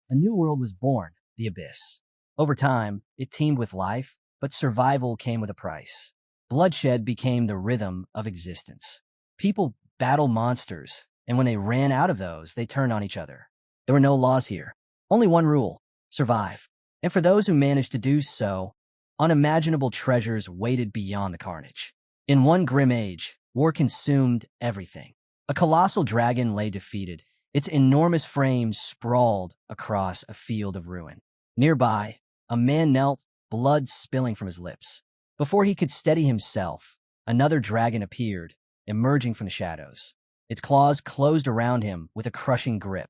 A new world was born, the Abyss. Over time, it teemed with life, but survival came with a price. Bloodshed became the rhythm of existence. People battled monsters, and when they ran out of those, they turned on each other. There were no laws here. Only one rule: survive. And for those who managed to do so, unimaginable treasures waited beyond the carnage. In one grim age, war consumed everything. A colossal dragon lay defeated, its enormous frame sprawled across a field of ruin. Nearby, a man knelt, blood spilling from his lips. Before he could steady himself, another dragon appeared, emerging from the shadows. Its claws closed around him with a crushing grip,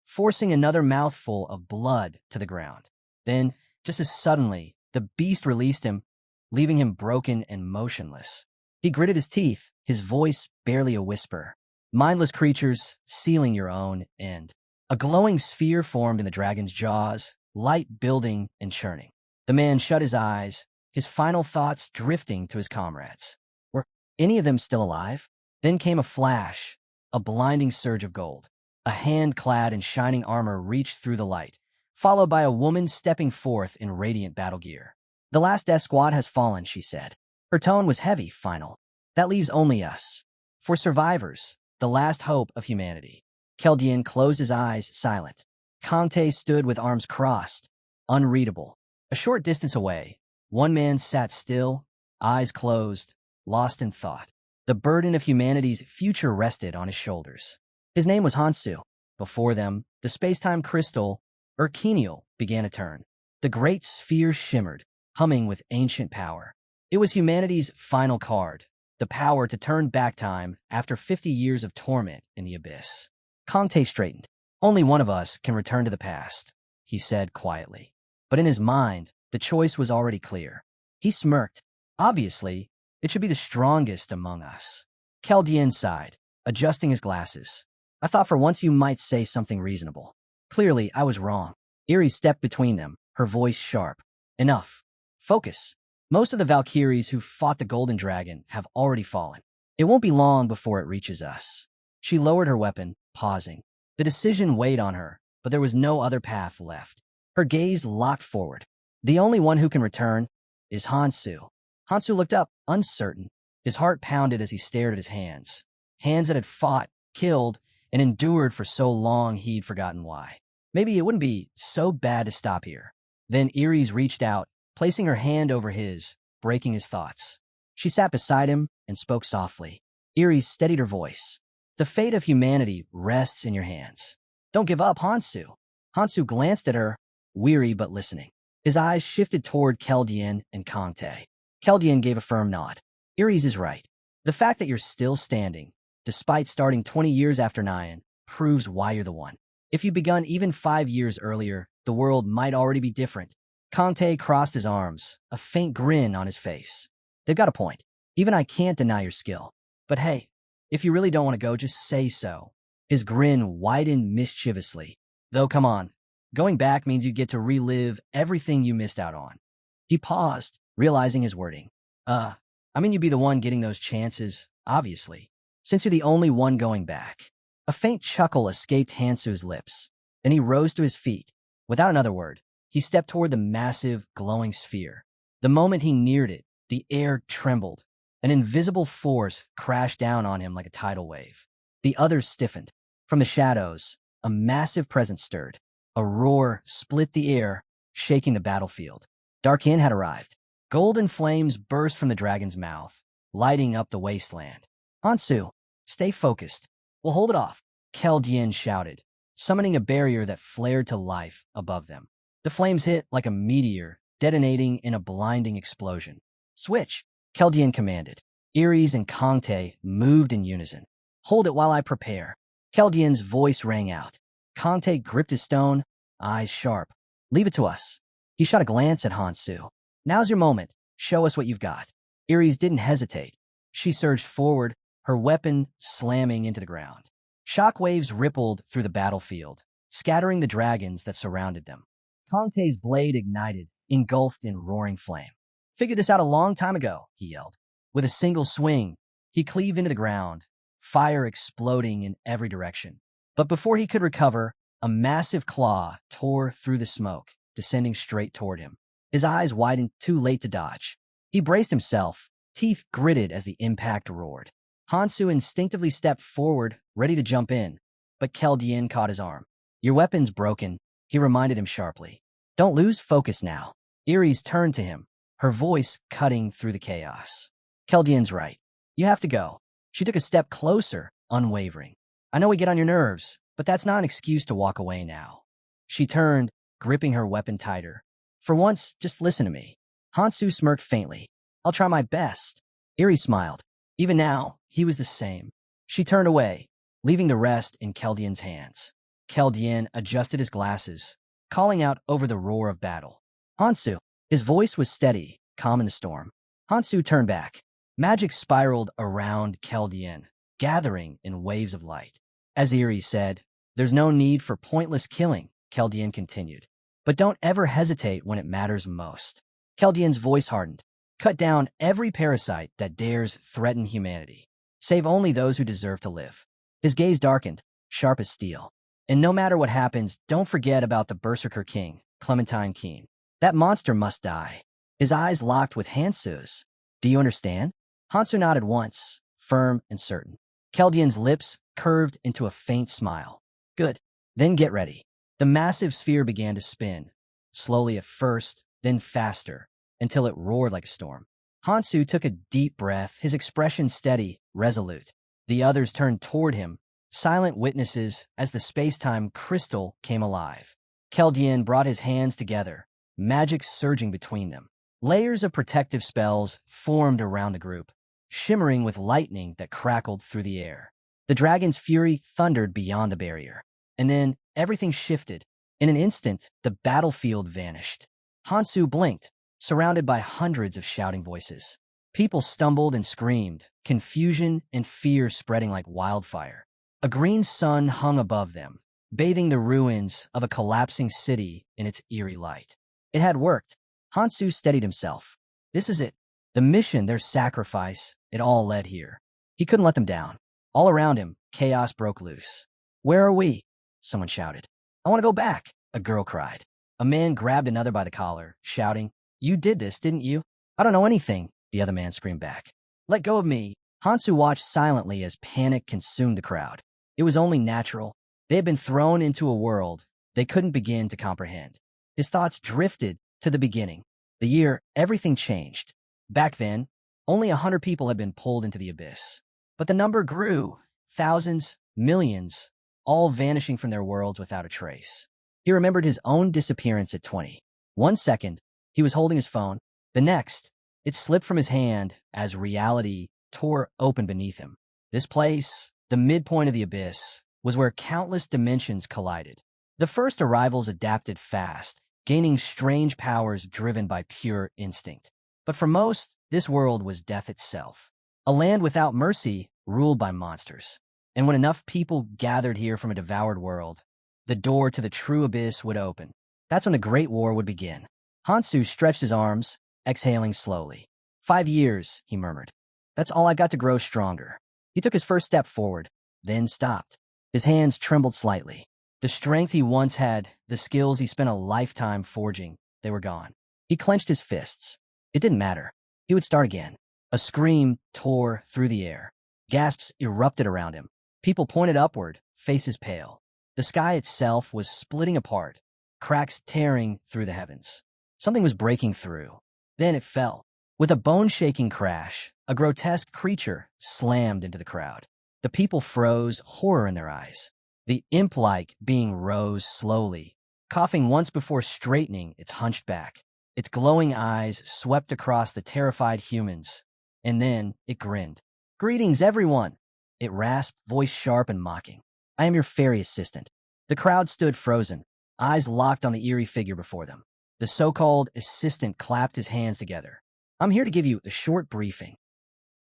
forcing another mouthful of blood to the ground. Then, just as suddenly, the beast released him, leaving him broken and motionless. He gritted his teeth, his voice barely a whisper. Mindless creatures, sealing your own end. A glowing sphere formed in the dragon's jaws, light building and churning. The man shut his eyes, his final thoughts drifting to his comrades. Were any of them still alive? Then came a flash, a blinding surge of gold. A hand clad in shining armor reached through the light, followed by a woman stepping forth in radiant battle gear. "The last death squad has fallen," she said. Her tone was heavy, final. "That leaves only us. For survivors, the last hope of humanity." Keldian closed his eyes, silent. Conte stood with arms crossed, unreadable. A short distance away, one man sat still, eyes closed, lost in thought. The burden of humanity's future rested on his shoulders. His name was Hansu. Before them, the space-time crystal, Urkenial, began to turn. The great sphere shimmered, humming with ancient power. It was humanity's final card, the power to turn back time after 50 years of torment in the abyss. Conte straightened. "Only one of us can return to the past," he said quietly. But in his mind, the choice was already clear. He smirked. "Obviously, it should be the strongest among us." Keldian sighed, adjusting his glasses. "I thought for once you might say something reasonable. Clearly, I was wrong." Iris stepped between them, her voice sharp. "Enough. Focus. Most of the Valkyries who fought the Golden Dragon have already fallen. It won't be long before it reaches us." She lowered her weapon, pausing. The decision weighed on her, but there was no other path left. Her gaze locked forward. "The only one who can return is Hansu." Hansu looked up, uncertain. His heart pounded as he stared at his hands. Hands that had fought, killed, and endured for so long he'd forgotten why. Maybe it wouldn't be so bad to stop here. Then Iris reached out, placing her hand over his, breaking his thoughts. She sat beside him and spoke softly. Iris steadied her voice. "The fate of humanity rests in your hands. Don't give up, Hansu." Hansu glanced at her, weary but listening. His eyes shifted toward Keldian and Conte. Keldian gave a firm nod. "Iris is right. The fact that you're still standing, despite starting 20 years after Nyan, proves why you're the one. If you'd begun even 5 years earlier, the world might already be different." Conte crossed his arms, a faint grin on his face. "They've got a point. Even I can't deny your skill. But hey, if you really don't want to go, just say so." His grin widened mischievously. "Though, come on. Going back means you get to relive everything you missed out on." He paused, realizing his wording. I mean you'd be the one getting those chances, obviously, since you're the only one going back." A faint chuckle escaped Hansu's lips. Then he rose to his feet. Without another word, he stepped toward the massive, glowing sphere. The moment he neared it, the air trembled. An invisible force crashed down on him like a tidal wave. The others stiffened. From the shadows, a massive presence stirred. A roar split the air, shaking the battlefield. Darkin had arrived. Golden flames burst from the dragon's mouth, lighting up the wasteland. "Hansu, stay focused. We'll hold it off," Keldian shouted, summoning a barrier that flared to life above them. The flames hit like a meteor, detonating in a blinding explosion. "Switch," Keldian commanded. Iris and Conte moved in unison. "Hold it while I prepare." Keldian's voice rang out. Conte gripped his stone, eyes sharp. "Leave it to us." He shot a glance at Hansu. "Now's your moment. Show us what you've got." Iris didn't hesitate. She surged forward, her weapon slamming into the ground. Shockwaves rippled through the battlefield, scattering the dragons that surrounded them. Conte's blade ignited, engulfed in roaring flame. "Figured this out a long time ago," he yelled. With a single swing, he cleaved into the ground, fire exploding in every direction. But before he could recover, A massive claw tore through the smoke, descending straight toward him. His eyes widened, too late to dodge. He braced himself, teeth gritted as the impact roared. Hansu instinctively stepped forward, ready to jump in, but Keldien caught his arm. Your weapon's broken, he reminded him sharply. Don't lose focus now. Iris turned to him, her voice cutting through the chaos. Keldien's right. You have to go. She took a step closer, unwavering. I know we get on your nerves, but that's not an excuse to walk away now. She turned, gripping her weapon tighter. For once, just listen to me. Hansu smirked faintly. I'll try my best. Iris smiled. Even now, he was the same. She turned away, leaving the rest in Keldien's hands. Keldien adjusted his glasses, calling out over the roar of battle. Hansu. His voice was steady, calm in the storm. Hansu turned back. Magic spiraled around Keldien, gathering in waves of light. As Iris said, there's no need for pointless killing, Keldien continued. But don't ever hesitate when it matters most. Keldien's voice hardened. Cut down every parasite that dares threaten humanity. Save only those who deserve to live. His gaze darkened, sharp as steel. And no matter what happens, don't forget about the Berserker King, Clementine Keen. That monster must die. His eyes locked with Hansu's. Do you understand? Hansu nodded once, firm and certain. Keldien's lips curved into a faint smile. Good. Then get ready. The massive sphere began to spin, slowly at first, then faster, until it roared like a storm. Hansu took a deep breath, his expression steady, resolute. The others turned toward him, silent witnesses as the space-time crystal came alive. Keldien brought his hands together, magic surging between them. Layers of protective spells formed around the group, shimmering with lightning that crackled through the air. The dragon's fury thundered beyond the barrier. And then everything shifted. In an instant, the battlefield vanished. Hansu blinked, surrounded by hundreds of shouting voices. People stumbled and screamed, confusion and fear spreading like wildfire. A green sun hung above them, bathing the ruins of a collapsing city in its eerie light. It had worked. Hansu steadied himself. This is it. The mission, their sacrifice, it all led here. He couldn't let them down. All around him, chaos broke loose. Where are we? Someone shouted. I want to go back, a girl cried. A man grabbed another by the collar, shouting, You did this, didn't you? I don't know anything, the other man screamed back. Let go of me. Hansu watched silently as panic consumed the crowd. It was only natural. They had been thrown into a world they couldn't begin to comprehend. His thoughts drifted to the beginning, the year everything changed. Back then, only 100 people had been pulled into the abyss. But the number grew, thousands, millions, all vanishing from their worlds without a trace. He remembered his own disappearance at 20. 1 second, he was holding his phone. The next, it slipped from his hand as reality tore open beneath him. This place, the midpoint of the abyss, was where countless dimensions collided. The first arrivals adapted fast, gaining strange powers driven by pure instinct. But for most, this world was death itself. A land without mercy, ruled by monsters. And when enough people gathered here from a devoured world, the door to the true abyss would open. That's when the Great War would begin. Hansu stretched his arms, exhaling slowly. 5 years, he murmured. That's all I got to grow stronger. He took his first step forward, then stopped. His hands trembled slightly. The strength he once had, the skills he spent a lifetime forging, they were gone. He clenched his fists. It didn't matter. He would start again. A scream tore through the air. Gasps erupted around him. People pointed upward, faces pale. The sky itself was splitting apart, cracks tearing through the heavens. Something was breaking through. Then it fell. With a bone-shaking crash, a grotesque creature slammed into the crowd. The people froze, horror in their eyes. The imp-like being rose slowly, coughing once before straightening its hunched back. Its glowing eyes swept across the terrified humans, and then it grinned. Greetings, everyone! It rasped, voice sharp and mocking. I am your fairy assistant. The crowd stood frozen, eyes locked on the eerie figure before them. The so-called assistant clapped his hands together. I'm here to give you a short briefing.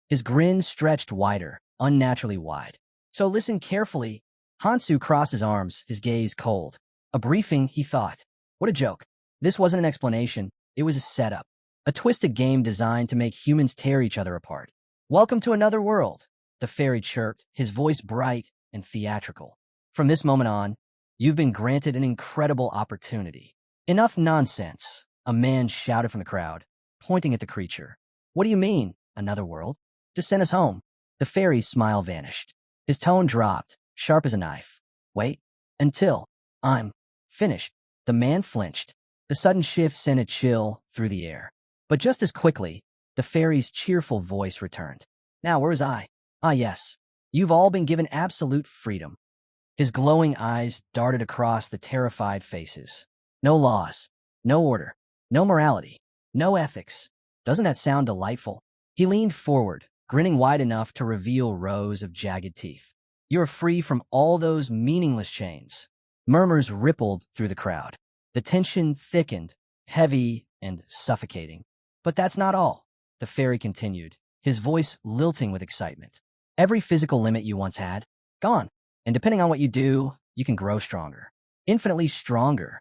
His grin stretched wider, unnaturally wide. So listen carefully. Hansu crossed his arms, his gaze cold. A briefing, he thought. What a joke. This wasn't an explanation. It was a setup. A twisted game designed to make humans tear each other apart. Welcome to another world, the fairy chirped, his voice bright and theatrical. From this moment on, You've been granted an incredible opportunity. Enough nonsense, a man shouted from the crowd, pointing at the creature. What do you mean, another world? Just send us home. The fairy's smile vanished. His tone dropped, sharp as a knife. Wait, until I'm finished. The man flinched. The sudden shift sent a chill through the air. But just as quickly, the fairy's cheerful voice returned. Now, where was I? Ah, yes. You've all been given absolute freedom. His glowing eyes darted across the terrified faces. No laws, no order, no morality, no ethics. Doesn't that sound delightful? He leaned forward, grinning wide enough to reveal rows of jagged teeth. You're free from all those meaningless chains. Murmurs rippled through the crowd. The tension thickened, heavy and suffocating. But that's not all, the fairy continued, his voice lilting with excitement. Every physical limit you once had, gone. And depending on what you do, you can grow stronger. Infinitely stronger.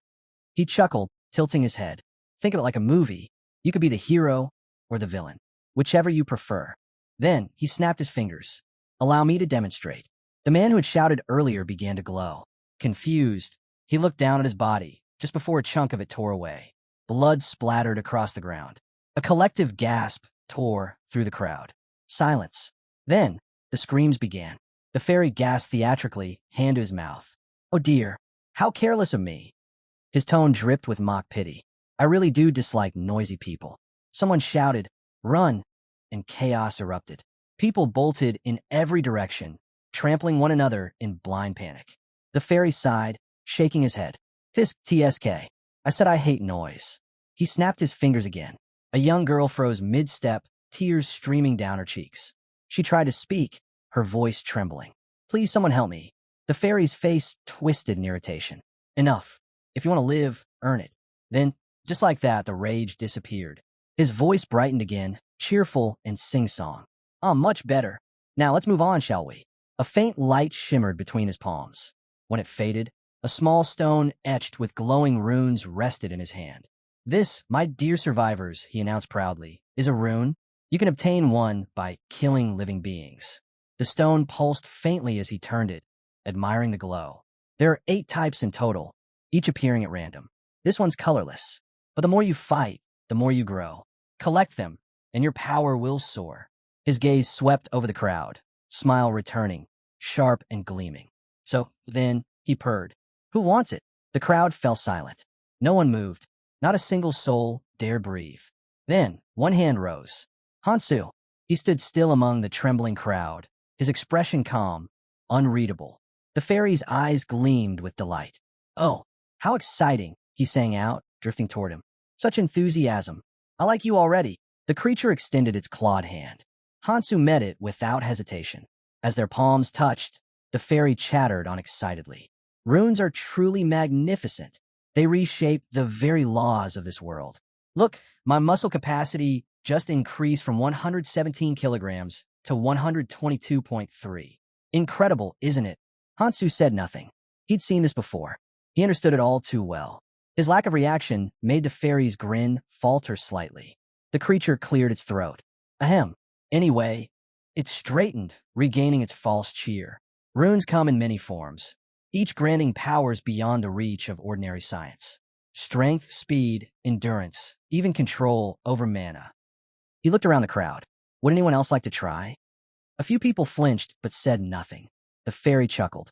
He chuckled, tilting his head. Think of it like a movie. You could be the hero or the villain, whichever you prefer. Then he snapped his fingers. Allow me to demonstrate. The man who had shouted earlier began to glow. Confused, he looked down at his body, just before a chunk of it tore away. Blood splattered across the ground. A collective gasp tore through the crowd. Silence. Then, the screams began. The fairy gasped theatrically, hand to his mouth. Oh dear, how careless of me. His tone dripped with mock pity. I really do dislike noisy people. Someone shouted, run, and chaos erupted. People bolted in every direction, trampling one another in blind panic. The fairy sighed, shaking his head. TSK. I said I hate noise. He snapped his fingers again. A young girl froze mid-step, tears streaming down her cheeks. She tried to speak, her voice trembling. Please, someone help me. The fairy's face twisted in irritation. Enough. If you want to live, earn it. Then, just like that, the rage disappeared. His voice brightened again, cheerful and sing-song. Ah, much better. Now let's move on, shall we? A faint light shimmered between his palms. When it faded, a small stone etched with glowing runes rested in his hand. This, my dear survivors, he announced proudly, is a rune. You can obtain one by killing living beings. The stone pulsed faintly as he turned it, admiring the glow. There are 8 types in total, each appearing at random. This one's colorless, but the more you fight, the more you grow. Collect them, and your power will soar. His gaze swept over the crowd, smile returning, sharp and gleaming. So, then, he purred. Who wants it? The crowd fell silent. No one moved. Not a single soul dared breathe. Then, one hand rose. Hansu. He stood still among the trembling crowd, his expression calm, unreadable. The fairy's eyes gleamed with delight. Oh, how exciting, he sang out, drifting toward him. Such enthusiasm. I like you already. The creature extended its clawed hand. Hansu met it without hesitation. As their palms touched, the fairy chattered on excitedly. Runes are truly magnificent. They reshape the very laws of this world. Look, my muscle capacity just increased from 117 kilograms to 122.3. Incredible, isn't it? Hansu said nothing. He'd seen this before. He understood it all too well. His lack of reaction made the fairy's grin falter slightly. The creature cleared its throat. Ahem. Anyway, it straightened, regaining its false cheer. Runes come in many forms, each granting powers beyond the reach of ordinary science. Strength, speed, endurance, even control over mana. He looked around the crowd. Would anyone else like to try? A few people flinched, but said nothing. The fairy chuckled.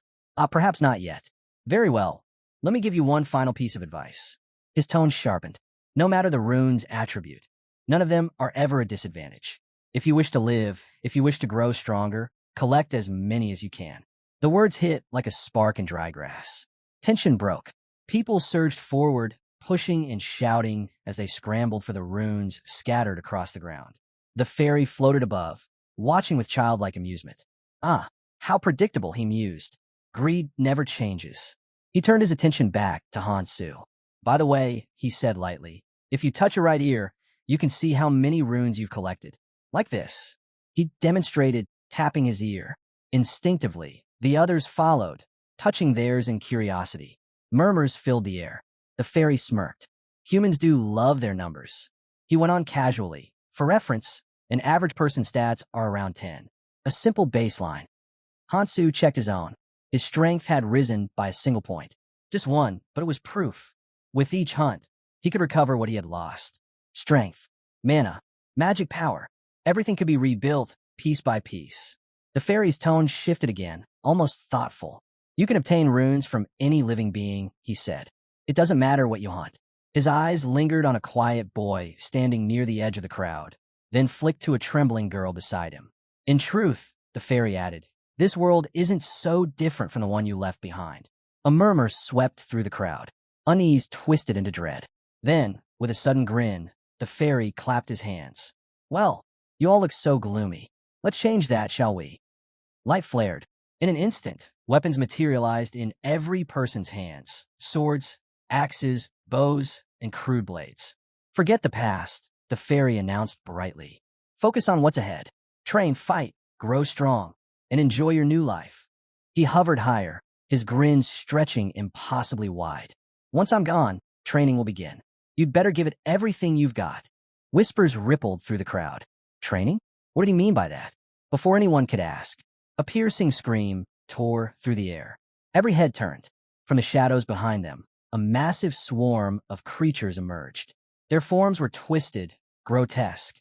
Perhaps not yet. Very well. Let me give you one final piece of advice. His tone sharpened. No matter the rune's attribute, none of them are ever a disadvantage. If you wish to live, if you wish to grow stronger, collect as many as you can. The words hit like a spark in dry grass. Tension broke. People surged forward, pushing and shouting as they scrambled for the runes scattered across the ground. The fairy floated above, watching with childlike amusement. Ah, how predictable, he mused. Greed never changes. He turned his attention back to Hansu. By the way, he said lightly, if you touch your right ear, you can see how many runes you've collected. Like this. He demonstrated, tapping his ear. Instinctively, the others followed, touching theirs in curiosity. Murmurs filled the air. The fairy smirked. Humans do love their numbers. He went on casually. For reference, an average person's stats are around 10. A simple baseline. Hansu checked his own. His strength had risen by a single point. Just one, but it was proof. With each hunt, he could recover what he had lost. Strength, mana, magic power. Everything could be rebuilt piece by piece. The fairy's tone shifted again, almost thoughtful. You can obtain runes from any living being, he said. It doesn't matter what you hunt. His eyes lingered on a quiet boy standing near the edge of the crowd, then flicked to a trembling girl beside him. In truth, the fairy added, this world isn't so different from the one you left behind. A murmur swept through the crowd. Unease twisted into dread. Then, with a sudden grin, the fairy clapped his hands. Well, you all look so gloomy. Let's change that, shall we? Light flared. In an instant, weapons materialized in every person's hands. Swords, axes, bows, and crude blades. Forget the past, the fairy announced brightly. Focus on what's ahead. Train, fight, grow strong, and enjoy your new life. He hovered higher, his grin stretching impossibly wide. Once I'm gone, training will begin. You'd better give it everything you've got. Whispers rippled through the crowd. Training? What did he mean by that? Before anyone could ask, a piercing scream tore through the air. Every head turned. From the shadows behind them, a massive swarm of creatures emerged. Their forms were twisted, grotesque,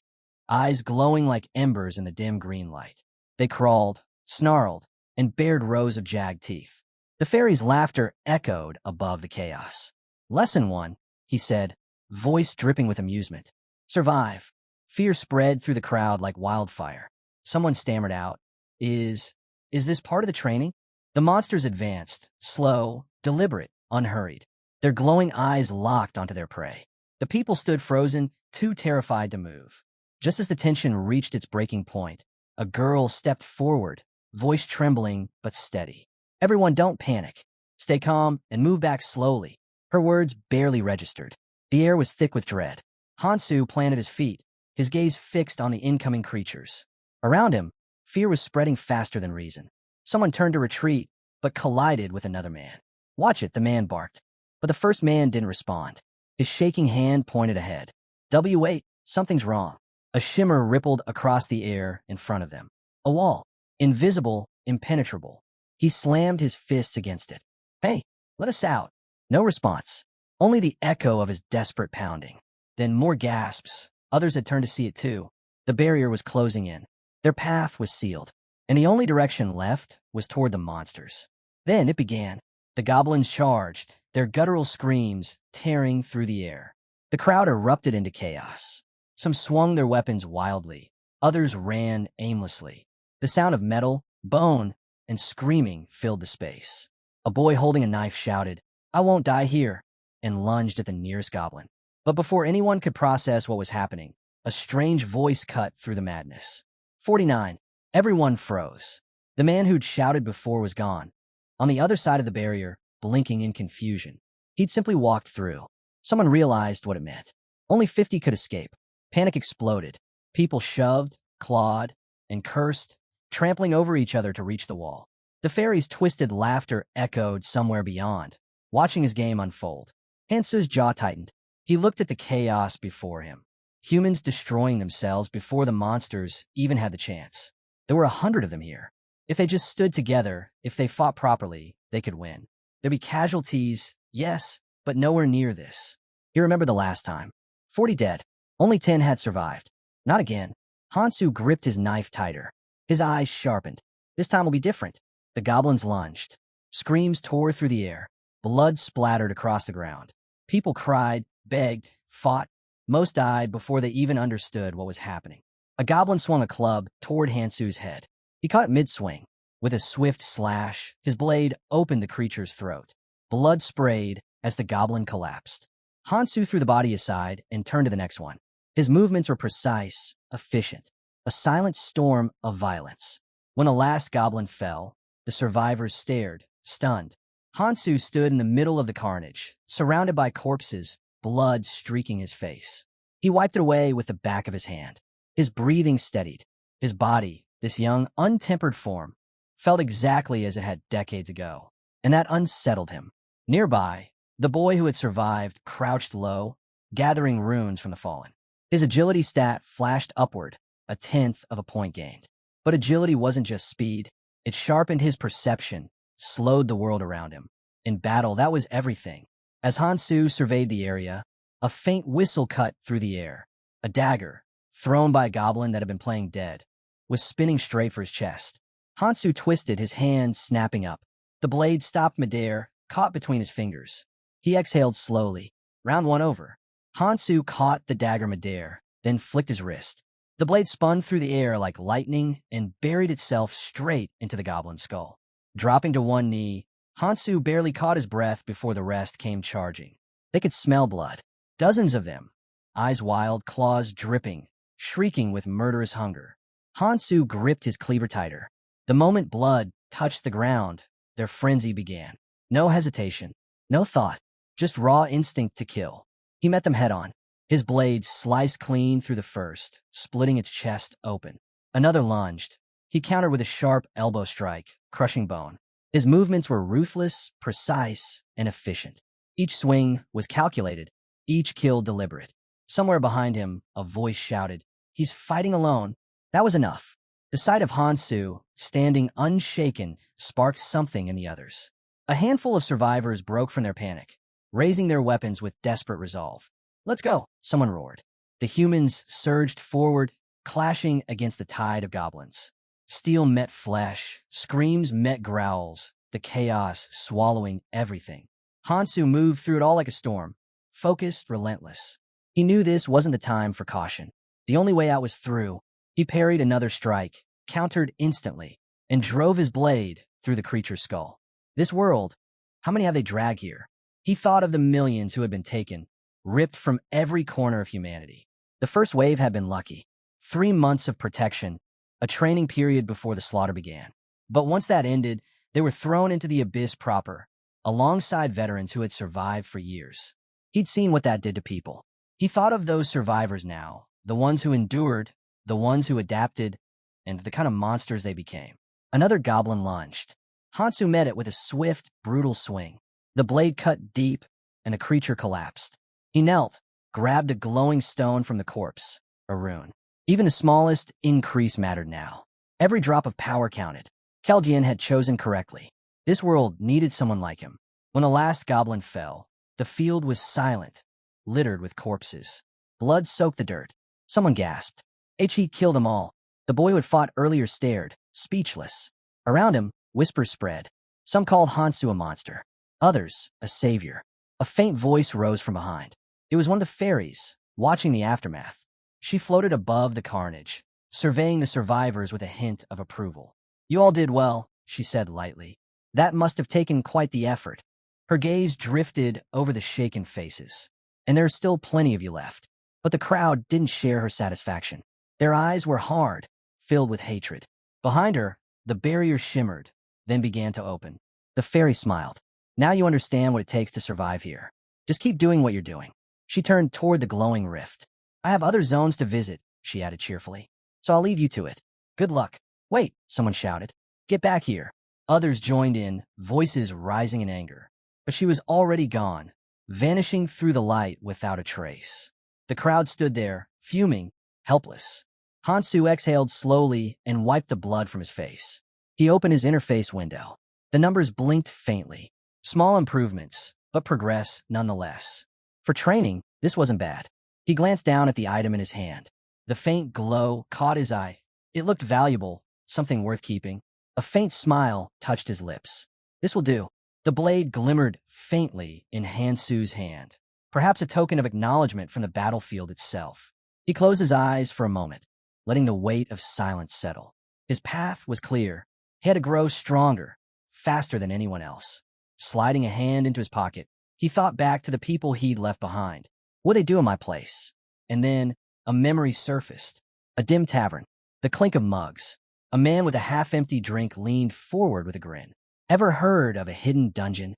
eyes glowing like embers in the dim green light. They crawled, snarled, and bared rows of jagged teeth. The fairy's laughter echoed above the chaos. Lesson 1, he said, voice dripping with amusement. Survive. Fear spread through the crowd like wildfire. Someone stammered out, Is this part of the training? The monsters advanced, slow, deliberate, unhurried. Their glowing eyes locked onto their prey. The people stood frozen, too terrified to move. Just as the tension reached its breaking point, a girl stepped forward, voice trembling but steady. Everyone, don't panic. Stay calm and move back slowly. Her words barely registered. The air was thick with dread. Hansu planted his feet, his gaze fixed on the incoming creatures. Around him, fear was spreading faster than reason. Someone turned to retreat, but collided with another man. Watch it, the man barked. But the first man didn't respond. His shaking hand pointed ahead. Wait, something's wrong. A shimmer rippled across the air in front of them. A wall. Invisible, impenetrable. He slammed his fists against it. Hey, let us out. No response. Only the echo of his desperate pounding. Then more gasps. Others had turned to see it too. The barrier was closing in. Their path was sealed, and the only direction left was toward the monsters. Then it began. The goblins charged, their guttural screams tearing through the air. The crowd erupted into chaos. Some swung their weapons wildly. Others ran aimlessly. The sound of metal, bone, and screaming filled the space. A boy holding a knife shouted, I won't die here, and lunged at the nearest goblin. But before anyone could process what was happening, a strange voice cut through the madness. 49. Everyone froze. The man who'd shouted before was gone. On the other side of the barrier, blinking in confusion. He'd simply walked through. Someone realized what it meant. Only 50 could escape. Panic exploded. People shoved, clawed, and cursed, trampling over each other to reach the wall. The fairy's twisted laughter echoed somewhere beyond, watching his game unfold. Hansu's jaw tightened. He looked at the chaos before him. Humans destroying themselves before the monsters even had the chance. There were 100 of them here. If they just stood together, if they fought properly, they could win. There'd be casualties, yes, but nowhere near this. He remembered the last time. 40 dead. Only 10 had survived. Not again. Hansu gripped his knife tighter. His eyes sharpened. This time will be different. The goblins lunged. Screams tore through the air. Blood splattered across the ground. People cried, begged, fought. Most died before they even understood what was happening. A goblin swung a club toward Hansu's head. He caught it mid-swing. With a swift slash, his blade opened the creature's throat. Blood sprayed as the goblin collapsed. Hansu threw the body aside and turned to the next one. His movements were precise, efficient. A silent storm of violence. When the last goblin fell, the survivors stared, stunned. Hansu stood in the middle of the carnage, surrounded by corpses, blood streaking his face. He wiped it away with the back of his hand. His breathing steadied. His body, this young, untempered form, felt exactly as it had decades ago, and that unsettled him. Nearby, the boy who had survived crouched low, gathering runes from the fallen. His agility stat flashed upward, a 1/10 of a point gained. But agility wasn't just speed. It sharpened his perception, slowed the world around him. In battle, that was everything. As Hansu surveyed the area, a faint whistle cut through the air. A dagger, thrown by a goblin that had been playing dead, was spinning straight for his chest. Hansu twisted, his hand snapping up. The blade stopped midair, caught between his fingers. He exhaled slowly. Round one over. Hansu caught the dagger midair, then flicked his wrist. The blade spun through the air like lightning and buried itself straight into the goblin's skull. Dropping to one knee, Hansu barely caught his breath before the rest came charging. They could smell blood. Dozens of them. Eyes wild, claws dripping, shrieking with murderous hunger. Hansu gripped his cleaver tighter. The moment blood touched the ground, their frenzy began. No hesitation, no thought, just raw instinct to kill. He met them head-on. His blade sliced clean through the first, splitting its chest open. Another lunged. He countered with a sharp elbow strike, crushing bone. His movements were ruthless, precise, and efficient. Each swing was calculated, each kill deliberate. Somewhere behind him, a voice shouted, "He's fighting alone." That was enough. The sight of Hansu, standing unshaken, sparked something in the others. A handful of survivors broke from their panic, raising their weapons with desperate resolve. "Let's go," someone roared. The humans surged forward, clashing against the tide of goblins. Steel met flesh, screams met growls, the chaos swallowing everything. Hansu moved through it all like a storm, focused, relentless. He knew this wasn't the time for caution. The only way out was through. He parried another strike, countered instantly, and drove his blade through the creature's skull. This world, how many have they dragged here? He thought of the millions who had been taken, ripped from every corner of humanity. The first wave had been lucky. 3 months of protection, a training period before the slaughter began. But once that ended, they were thrown into the abyss proper, alongside veterans who had survived for years. He'd seen what that did to people. He thought of those survivors now, the ones who endured, the ones who adapted, and the kind of monsters they became. Another goblin lunged. Hansu met it with a swift, brutal swing. The blade cut deep, and the creature collapsed. He knelt, grabbed a glowing stone from the corpse, a rune. Even the smallest increase mattered now. Every drop of power counted. Keljian had chosen correctly. This world needed someone like him. When the last goblin fell, the field was silent, littered with corpses. Blood soaked the dirt. Someone gasped. He killed them all. The boy who had fought earlier stared, speechless. Around him, whispers spread. Some called Hansu a monster. Others, a savior. A faint voice rose from behind. It was one of the fairies, watching the aftermath. She floated above the carnage, surveying the survivors with a hint of approval. "You all did well," she said lightly. "That must have taken quite the effort." Her gaze drifted over the shaken faces. "And there are still plenty of you left." But the crowd didn't share her satisfaction. Their eyes were hard, filled with hatred. Behind her, the barrier shimmered, then began to open. The fairy smiled. "Now you understand what it takes to survive here. Just keep doing what you're doing." She turned toward the glowing rift. "I have other zones to visit," she added cheerfully. "So I'll leave you to it. Good luck." "Wait," someone shouted. "Get back here." Others joined in, voices rising in anger. But she was already gone, vanishing through the light without a trace. The crowd stood there, fuming, helpless. Hansu exhaled slowly and wiped the blood from his face. He opened his interface window. The numbers blinked faintly. Small improvements, but progress nonetheless. For training, this wasn't bad. He glanced down at the item in his hand. The faint glow caught his eye. It looked valuable, something worth keeping. A faint smile touched his lips. "This will do." The blade glimmered faintly in Hansu's hand, perhaps a token of acknowledgement from the battlefield itself. He closed his eyes for a moment, letting the weight of silence settle. His path was clear. He had to grow stronger, faster than anyone else. Sliding a hand into his pocket, he thought back to the people he'd left behind. What would they do in my place? And then a memory surfaced. A dim tavern, the clink of mugs. A man with a half-empty drink leaned forward with a grin. "Ever heard of a hidden dungeon?"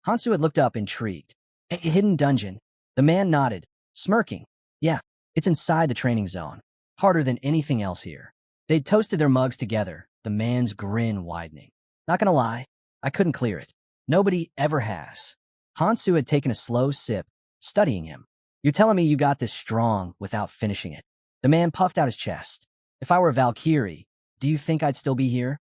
Hansu had looked up, intrigued. "A hidden dungeon?" The man nodded, smirking. "Yeah, it's inside the training zone. Harder than anything else here." They'd toasted their mugs together, the man's grin widening. "Not gonna lie, I couldn't clear it. Nobody ever has." Hansu had taken a slow sip, studying him. "You're telling me you got this strong without finishing it?" The man puffed out his chest. "If I were a Valkyrie, do you think I'd still be here?"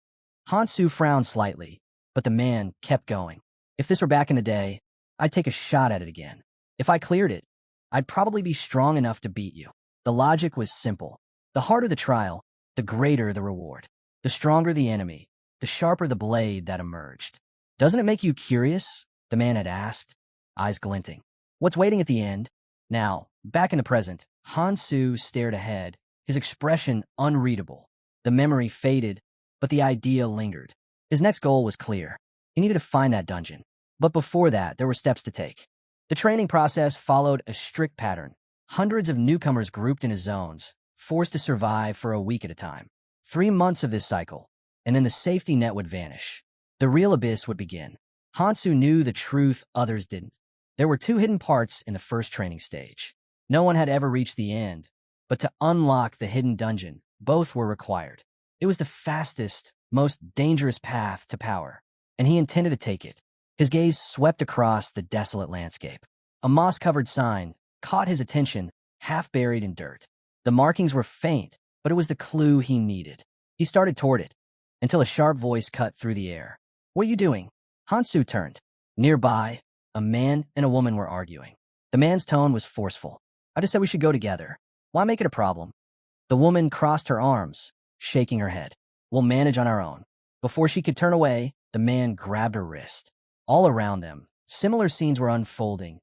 Hansu frowned slightly, but the man kept going. If this were back in the day, I'd take a shot at it again. If I cleared it, I'd probably be strong enough to beat you. The logic was simple. The harder the trial, the greater the reward. The stronger the enemy, the sharper the blade that emerged. Doesn't it make you curious? The man had asked, eyes glinting. What's waiting at the end? Now, back in the present, Hansu stared ahead, his expression unreadable. The memory faded, but the idea lingered. His next goal was clear. He needed to find that dungeon. But before that, there were steps to take. The training process followed a strict pattern. Hundreds of newcomers grouped into zones, forced to survive for a week at a time. 3 months of this cycle, and then the safety net would vanish. The real abyss would begin. Hansu knew the truth others didn't. There were 2 hidden parts in the first training stage. No one had ever reached the end, but to unlock the hidden dungeon, both were required. It was the fastest, most dangerous path to power, and he intended to take it. His gaze swept across the desolate landscape. A moss-covered sign caught his attention, half buried in dirt. The markings were faint, but it was the clue he needed. He started toward it, until a sharp voice cut through the air. What are you doing? Hansu turned. Nearby, a man and a woman were arguing. The man's tone was forceful. I just said we should go together. Why make it a problem? The woman crossed her arms, shaking her head. We'll manage on our own. Before she could turn away, the man grabbed her wrist. All around them, similar scenes were unfolding.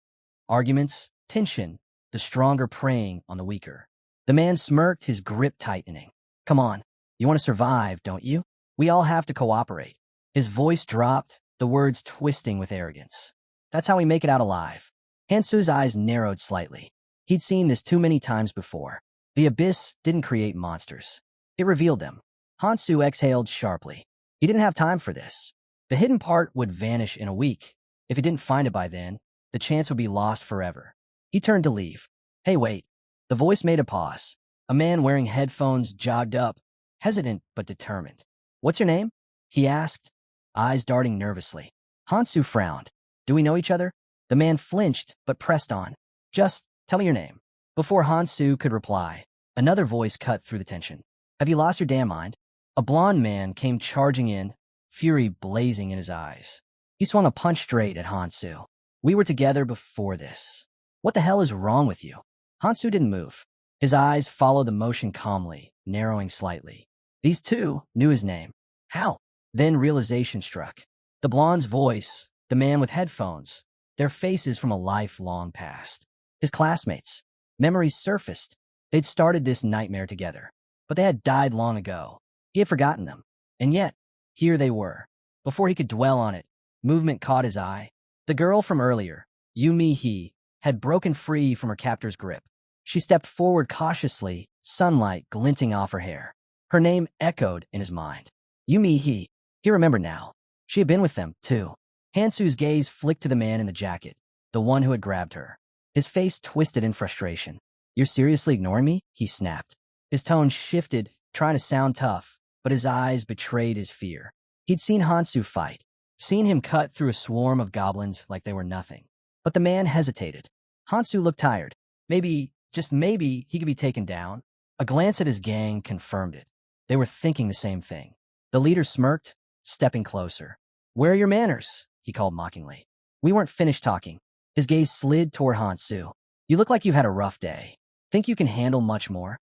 Arguments, tension, the stronger preying on the weaker. The man smirked, his grip tightening. Come on, you want to survive, don't you? We all have to cooperate. His voice dropped, the words twisting with arrogance. That's how we make it out alive. Hansu's eyes narrowed slightly. He'd seen this too many times before. The abyss didn't create monsters. It revealed them. Hansu exhaled sharply. He didn't have time for this. The hidden part would vanish in a week. If he didn't find it by then, the chance would be lost forever. He turned to leave. Hey, wait. The voice made a pause. A man wearing headphones jogged up, hesitant but determined. What's your name? He asked, eyes darting nervously. Hansu frowned. Do we know each other? The man flinched but pressed on. Just tell me your name. Before Hansu could reply, another voice cut through the tension. Have you lost your damn mind? A blond man came charging in, fury blazing in his eyes. He swung a punch straight at Hansu. We were together before this. What the hell is wrong with you? Hansu didn't move. His eyes followed the motion calmly, narrowing slightly. These 2 knew his name. How? Then realization struck. The blonde's voice, the man with headphones, their faces from a lifelong past. His classmates. Memories surfaced. They'd started this nightmare together, but they had died long ago. He had forgotten them. And yet, here they were. Before he could dwell on it, movement caught his eye. The girl from earlier, Yumi, had broken free from her captor's grip. She stepped forward cautiously, sunlight glinting off her hair. Her name echoed in his mind. Yumi. He remembered now. She had been with them, too. Hansu's gaze flicked to the man in the jacket, the one who had grabbed her. His face twisted in frustration. You're seriously ignoring me? He snapped. His tone shifted, trying to sound tough, but his eyes betrayed his fear. He'd seen Hansu fight, seen him cut through a swarm of goblins like they were nothing. But the man hesitated. Hansu looked tired. Maybe, just maybe, he could be taken down. A glance at his gang confirmed it. They were thinking the same thing. The leader smirked, stepping closer. Where are your manners? He called mockingly. We weren't finished talking. His gaze slid toward Hansu. You look like you've had a rough day. Think you can handle much more?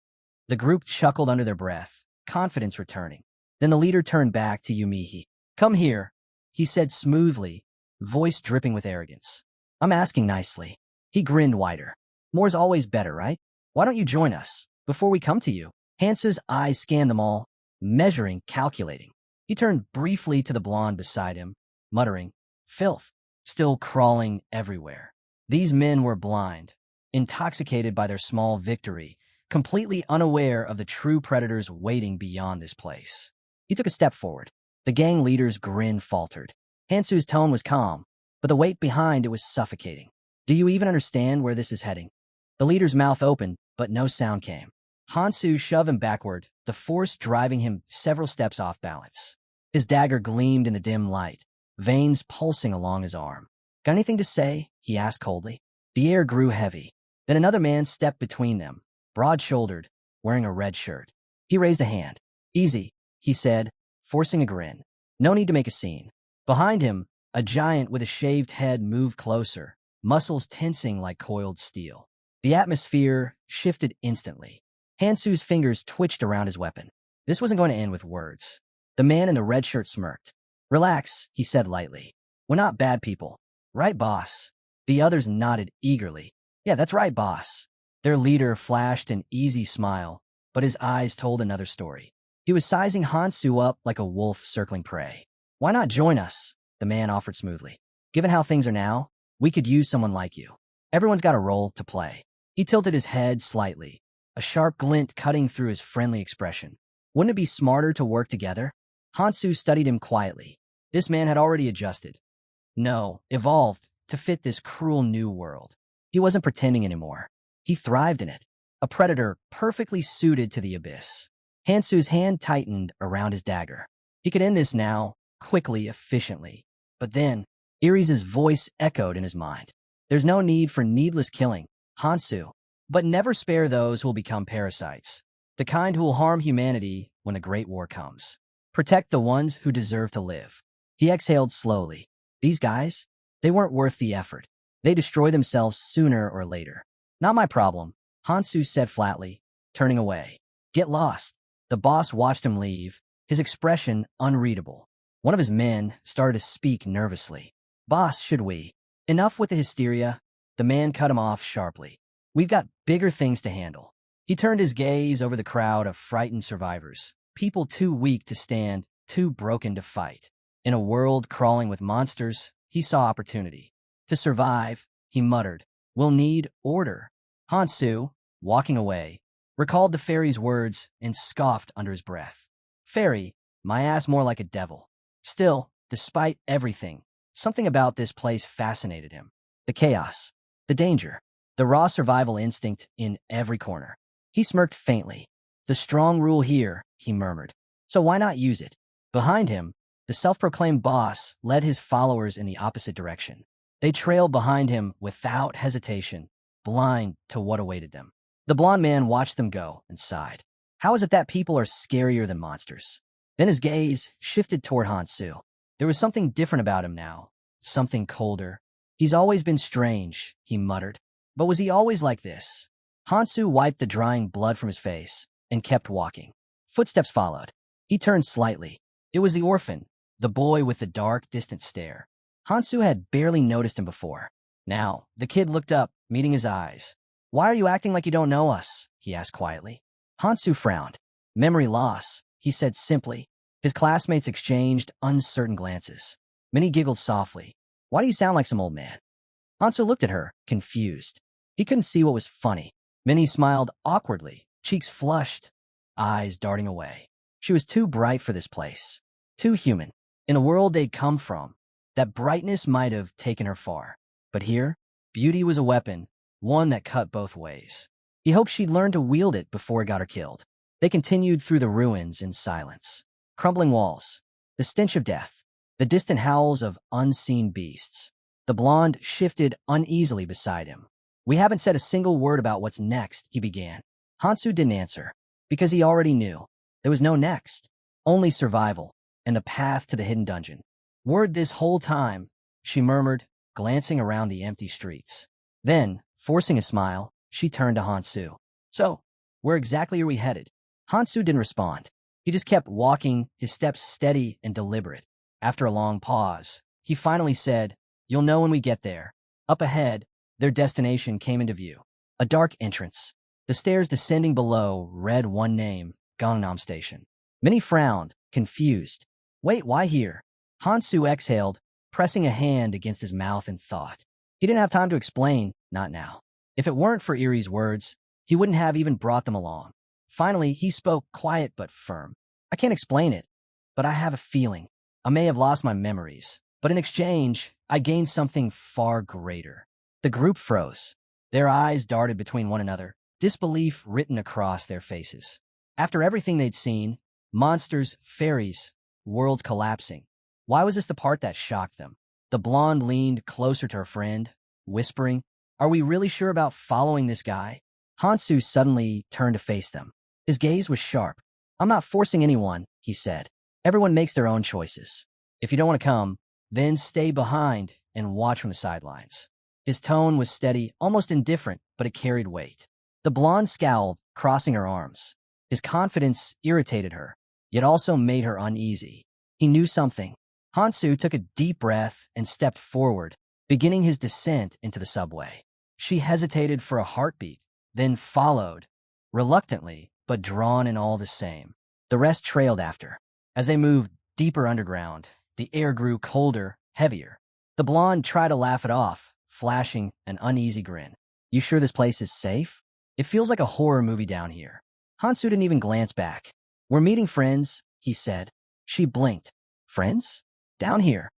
The group chuckled under their breath, confidence returning. Then the leader turned back to Yumi. Come here, he said smoothly, voice dripping with arrogance. I'm asking nicely. He grinned wider. More's always better, right? Why don't you join us, before we come to you? Hansu's eyes scanned them all, measuring, calculating. He turned briefly to the blonde beside him, muttering, filth, still crawling everywhere. These men were blind, intoxicated by their small victory, completely unaware of the true predators waiting beyond this place. He took a step forward. The gang leader's grin faltered. Hansu's tone was calm, but the weight behind it was suffocating. Do you even understand where this is heading? The leader's mouth opened, but no sound came. Hansu shoved him backward, the force driving him several steps off balance. His dagger gleamed in the dim light, veins pulsing along his arm. Got anything to say? He asked coldly. The air grew heavy. Then another man stepped between them, broad-shouldered, wearing a red shirt. He raised a hand. Easy, he said, forcing a grin. No need to make a scene. Behind him, A giant with a shaved head moved closer, muscles tensing like coiled steel. The atmosphere shifted instantly. Hansu's fingers twitched around his weapon. This wasn't going to end with words. The man in the red shirt smirked. "Relax," he said lightly. "We're not bad people. Right, boss?" The others nodded eagerly. "Yeah, that's right, boss." Their leader flashed an easy smile, but his eyes told another story. He was sizing Hansu up like a wolf circling prey. "Why not join us?" the man offered smoothly. "Given how things are now, we could use someone like you. Everyone's got a role to play." He tilted his head slightly, a sharp glint cutting through his friendly expression. "Wouldn't it be smarter to work together?" Hansu studied him quietly. This man had already adjusted. No, evolved to fit this cruel new world. He wasn't pretending anymore. He thrived in it. A predator perfectly suited to the abyss. Hansu's hand tightened around his dagger. He could end this now, quickly, efficiently. But then, Iris' voice echoed in his mind. "There's no need for needless killing, Hansu, but never spare those who will become parasites. The kind who will harm humanity when the Great War comes. Protect the ones who deserve to live." He exhaled slowly. These guys, they weren't worth the effort. They destroy themselves sooner or later. "Not my problem," Hansu said flatly, turning away. "Get lost." The boss watched him leave, his expression unreadable. One of his men started to speak nervously. "Boss, should we?" "Enough with the hysteria." The man cut him off sharply. "We've got bigger things to handle." He turned his gaze over the crowd of frightened survivors, people too weak to stand, too broken to fight. In a world crawling with monsters, he saw opportunity. "To survive," he muttered, "we'll need order." Hansu, walking away, recalled the fairy's words and scoffed under his breath. "Fairy, my ass more like a devil." Still, despite everything, something about this place fascinated him. The chaos, the danger, the raw survival instinct in every corner. He smirked faintly. "The strong rule here," he murmured. "So why not use it?" Behind him, the self-proclaimed boss led his followers in the opposite direction. They trailed behind him without hesitation, blind to what awaited them. The blond man watched them go and sighed. How is it that people are scarier than monsters? Then his gaze shifted toward Hansu. There was something different about him now, something colder. "He's always been strange," he muttered. "But was he always like this?" Hansu wiped the drying blood from his face and kept walking. Footsteps followed. He turned slightly. It was the orphan, the boy with the dark, distant stare. Hansu had barely noticed him before. Now, the kid looked up, meeting his eyes. "Why are you acting like you don't know us?" he asked quietly. Hansu frowned. "Memory loss," he said simply. His classmates exchanged uncertain glances. Minnie giggled softly. "Why do you sound like some old man?" Hansu looked at her, confused. He couldn't see what was funny. Minnie smiled awkwardly, cheeks flushed, eyes darting away. She was too bright for this place, too human. In a world they'd come from, that brightness might have taken her far. But here, beauty was a weapon, one that cut both ways. He hoped she'd learn to wield it before it got her killed. They continued through the ruins in silence. Crumbling walls, the stench of death, the distant howls of unseen beasts. The blonde shifted uneasily beside him. "We haven't said a single word about what's next," he began. Hansu didn't answer, because he already knew. There was no next, only survival, and the path to the hidden dungeon. "Word this whole time," she murmured, glancing around the empty streets. Then, forcing a smile, she turned to Hansu. "So, where exactly are we headed?" Hansu didn't respond. He just kept walking, his steps steady and deliberate. After a long pause, he finally said, "You'll know when we get there." Up ahead, their destination came into view. A dark entrance. The stairs descending below read one name, Gangnam Station. Minnie frowned, confused. "Wait, why here?" Hansu exhaled, pressing a hand against his mouth in thought. He didn't have time to explain, not now. If it weren't for Erie's words, he wouldn't have even brought them along. Finally, he spoke, quiet but firm. "I can't explain it, but I have a feeling. I may have lost my memories, but in exchange, I gained something far greater." The group froze. Their eyes darted between one another, disbelief written across their faces. After everything they'd seen, monsters, fairies, worlds collapsing, why was this the part that shocked them? The blonde leaned closer to her friend, whispering, "Are we really sure about following this guy?" Hansu suddenly turned to face them. His gaze was sharp. "I'm not forcing anyone," he said. "Everyone makes their own choices. If you don't want to come, Then stay behind and watch from the sidelines. His tone was steady, almost indifferent, but it carried weight. The blonde scowled, crossing her arms. His confidence irritated her, yet also made her uneasy. He knew something. Hansu took a deep breath and stepped forward, beginning his descent into the subway. She hesitated for a heartbeat, then followed, reluctantly, but drawn in all the same. The rest trailed after. As they moved deeper underground, the air grew colder, heavier. The blonde tried to laugh it off, flashing an uneasy grin. You sure this place is safe? It feels like a horror movie down here. Hansu didn't even glance back. We're meeting friends, he said. She blinked. Friends? Down here.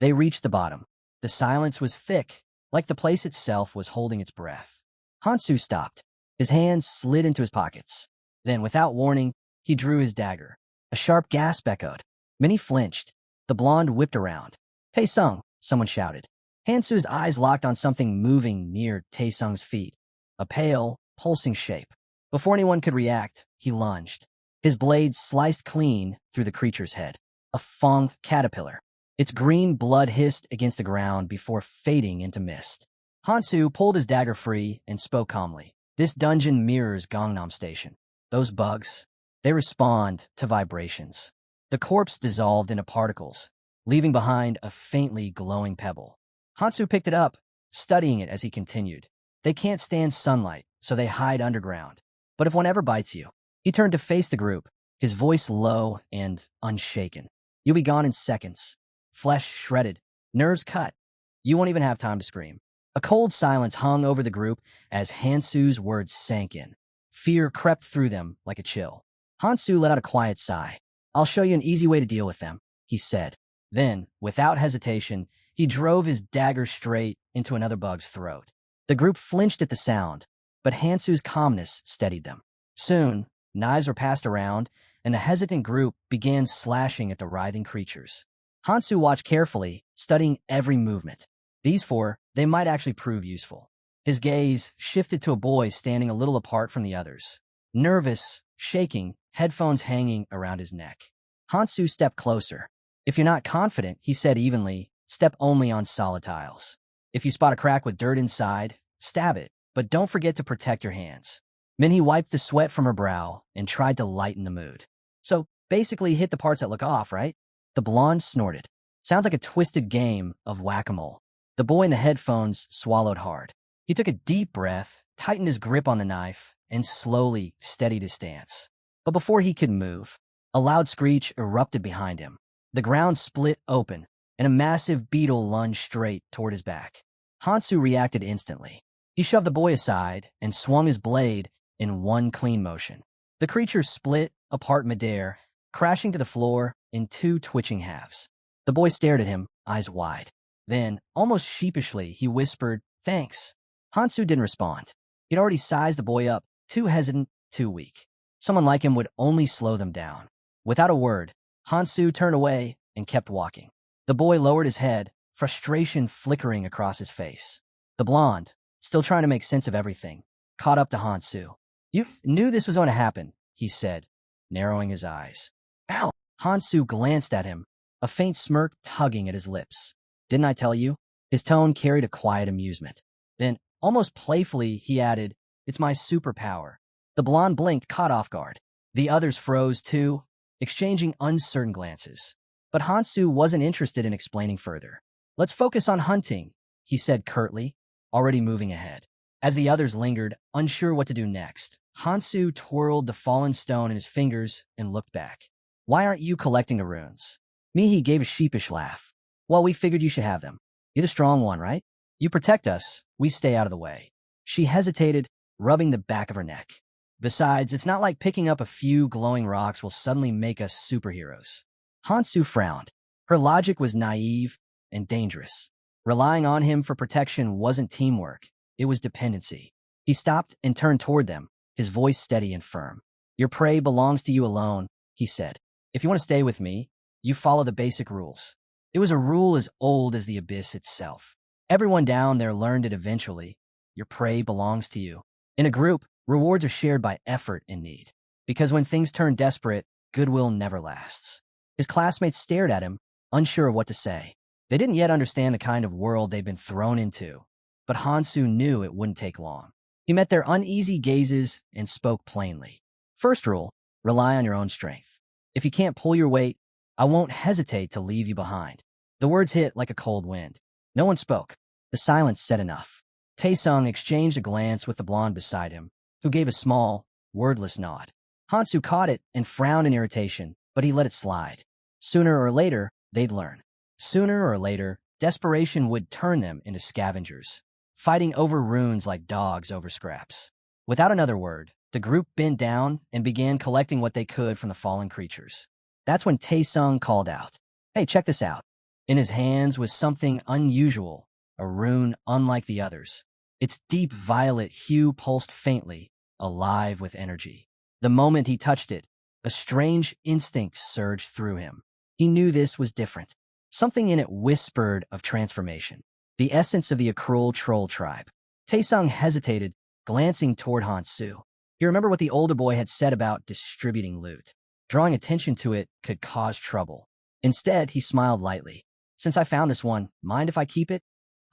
They reached the bottom. The silence was thick, like the place itself was holding its breath. Hansu stopped. His hands slid into his pockets. Then, without warning, he drew his dagger. A sharp gasp echoed. Many flinched. The blonde whipped around. Tae-sung, someone shouted. Hansu's eyes locked on something moving near Tae-sung's feet. A pale, pulsing shape. Before anyone could react, he lunged. His blade sliced clean through the creature's head. A fong caterpillar. Its green blood hissed against the ground before fading into mist. Hansu pulled his dagger free and spoke calmly. This dungeon mirrors Gangnam Station. Those bugs, they respond to vibrations. The corpse dissolved into particles, leaving behind a faintly glowing pebble. Hansu picked it up, studying it as he continued. They can't stand sunlight, so they hide underground. But if one ever bites you, he turned to face the group, his voice low and unshaken. You'll be gone in seconds. Flesh shredded, nerves cut. You won't even have time to scream. A cold silence hung over the group as Hansu's words sank in. Fear crept through them like a chill. Hansu let out a quiet sigh. I'll show you an easy way to deal with them, he said. Then, without hesitation, he drove his dagger straight into another bug's throat. The group flinched at the sound, but Hansu's calmness steadied them. Soon, knives were passed around, and the hesitant group began slashing at the writhing creatures. Hansu watched carefully, studying every movement. These four, they might actually prove useful. His gaze shifted to a boy standing a little apart from the others. Nervous, shaking, headphones hanging around his neck. Hansu stepped closer. If you're not confident, he said evenly, step only on solid tiles. If you spot a crack with dirt inside, stab it, but don't forget to protect your hands. Minhee wiped the sweat from her brow and tried to lighten the mood. So, basically hit the parts that look off, right? The blonde snorted. Sounds like a twisted game of whack-a-mole. The boy in the headphones swallowed hard. He took a deep breath, tightened his grip on the knife, and slowly steadied his stance. But before he could move, a loud screech erupted behind him. The ground split open, and a massive beetle lunged straight toward his back. Hansu reacted instantly. He shoved the boy aside and swung his blade in one clean motion. The creature split apart midair, crashing to the floor in two twitching halves. The boy stared at him, eyes wide. Then, almost sheepishly, he whispered, "Thanks." Hansu didn't respond. He'd already sized the boy up, too hesitant, too weak. Someone like him would only slow them down. Without a word, Hansu turned away and kept walking. The boy lowered his head, frustration flickering across his face. The blonde, still trying to make sense of everything, caught up to Hansu. You knew this was going to happen, he said, narrowing his eyes. Ow! Hansu glanced at him, a faint smirk tugging at his lips. Didn't I tell you? His tone carried a quiet amusement. Then, almost playfully, he added, It's my superpower. The blonde blinked, caught off guard. The others froze too, exchanging uncertain glances. But Hansu wasn't interested in explaining further. Let's focus on hunting, he said curtly, already moving ahead. As the others lingered, unsure what to do next, Hansu twirled the fallen stone in his fingers and looked back. Why aren't you collecting the runes? Mihi gave a sheepish laugh. Well, we figured you should have them. You're the strong one, right? You protect us, we stay out of the way. She hesitated, rubbing the back of her neck. Besides, it's not like picking up a few glowing rocks will suddenly make us superheroes. Hansu frowned. Her logic was naive and dangerous. Relying on him for protection wasn't teamwork, it was dependency. He stopped and turned toward them, his voice steady and firm. Your prey belongs to you alone, he said. If you want to stay with me, you follow the basic rules. It was a rule as old as the abyss itself. Everyone down there learned it eventually. Your prey belongs to you. In a group, rewards are shared by effort and need. Because when things turn desperate, goodwill never lasts. His classmates stared at him, unsure of what to say. They didn't yet understand the kind of world they'd been thrown into, but Hansu knew it wouldn't take long. He met their uneasy gazes and spoke plainly. First rule, rely on your own strength. If you can't pull your weight, I won't hesitate to leave you behind. The words hit like a cold wind. No one spoke. The silence said enough. Taesung exchanged a glance with the blonde beside him, who gave a small, wordless nod. Hansu caught it and frowned in irritation, but he let it slide. Sooner or later, they'd learn. Sooner or later, desperation would turn them into scavengers, fighting over runes like dogs over scraps. Without another word, the group bent down and began collecting what they could from the fallen creatures. That's when Taesung called out, "Hey, check this out." In his hands was something unusual, a rune unlike the others. Its deep violet hue pulsed faintly, alive with energy. The moment he touched it, a strange instinct surged through him. He knew this was different. Something in it whispered of transformation, the essence of the Akrul troll tribe. Taesung hesitated, glancing toward Hansu. He remembered what the older boy had said about distributing loot. Drawing attention to it could cause trouble. Instead, he smiled lightly. "Since I found this one, mind if I keep it?"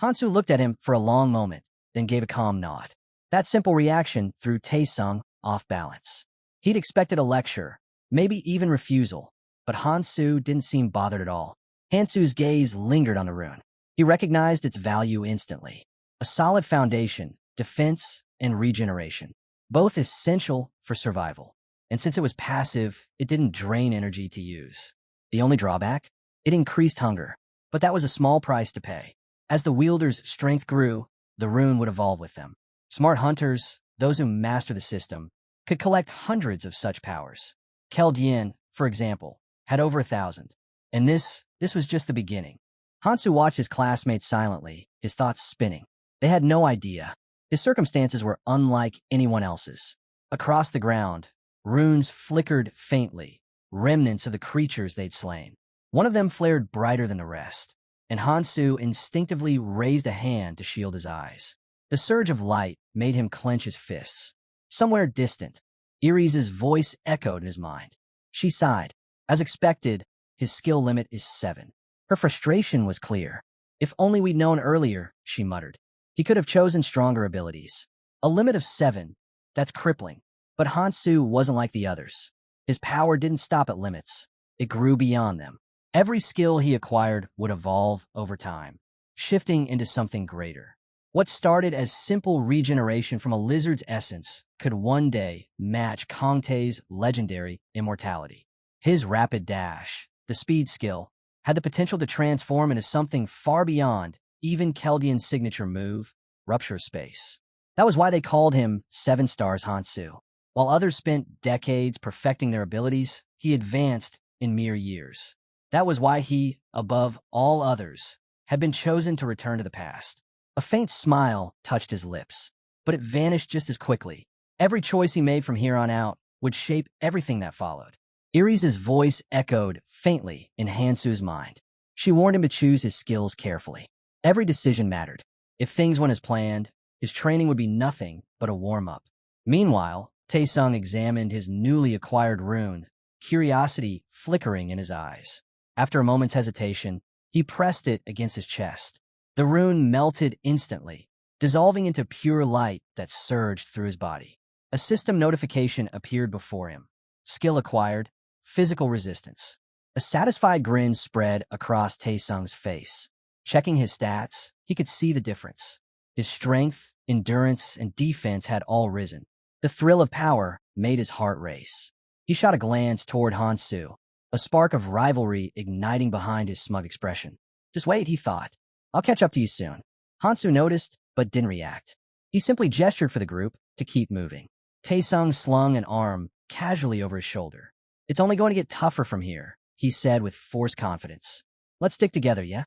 Hansu looked at him for a long moment, then gave a calm nod. That simple reaction threw Taesung off balance. He'd expected a lecture, maybe even refusal, but Hansu didn't seem bothered at all. Hansu's gaze lingered on the rune. He recognized its value instantly. A solid foundation, defense, and regeneration, both essential for survival. And since it was passive, it didn't drain energy to use. The only drawback? It increased hunger, but that was a small price to pay. As the wielder's strength grew, the rune would evolve with them. Smart hunters, those who master the system, could collect hundreds of such powers. Keldian, for example, had over 1,000. And this was just the beginning. Hansu watched his classmates silently, his thoughts spinning. They had no idea. His circumstances were unlike anyone else's. Across the ground, runes flickered faintly, remnants of the creatures they'd slain. One of them flared brighter than the rest, and Hansu instinctively raised a hand to shield his eyes. The surge of light made him clench his fists. Somewhere distant, Iris's voice echoed in his mind. She sighed. As expected, his skill limit is 7. Her frustration was clear. "If only we'd known earlier," she muttered. He could have chosen stronger abilities. A limit of 7, that's crippling. But Hansu wasn't like the others. His power didn't stop at limits. It grew beyond them. Every skill he acquired would evolve over time, shifting into something greater. What started as simple regeneration from a lizard's essence could one day match Kongtae's legendary immortality. His rapid dash, the speed skill, had the potential to transform into something far beyond even Keldian's signature move, Rupture Space. That was why they called him 7 Stars Hansu. While others spent decades perfecting their abilities, he advanced in mere years. That was why he, above all others, had been chosen to return to the past. A faint smile touched his lips, but it vanished just as quickly. Every choice he made from here on out would shape everything that followed. Iris's voice echoed faintly in Hansu's mind. She warned him to choose his skills carefully. Every decision mattered. If things went as planned, his training would be nothing but a warm-up. Meanwhile, Taesung examined his newly acquired rune, curiosity flickering in his eyes. After a moment's hesitation, he pressed it against his chest. The rune melted instantly, dissolving into pure light that surged through his body. A system notification appeared before him. Skill acquired, physical resistance. A satisfied grin spread across Taesung's face. Checking his stats, he could see the difference. His strength, endurance, and defense had all risen. The thrill of power made his heart race. He shot a glance toward Hansu, a spark of rivalry igniting behind his smug expression. "Just wait," he thought. "I'll catch up to you soon." Hansu noticed, but didn't react. He simply gestured for the group to keep moving. Taesung slung an arm casually over his shoulder. "It's only going to get tougher from here," he said with forced confidence. "Let's stick together, yeah?"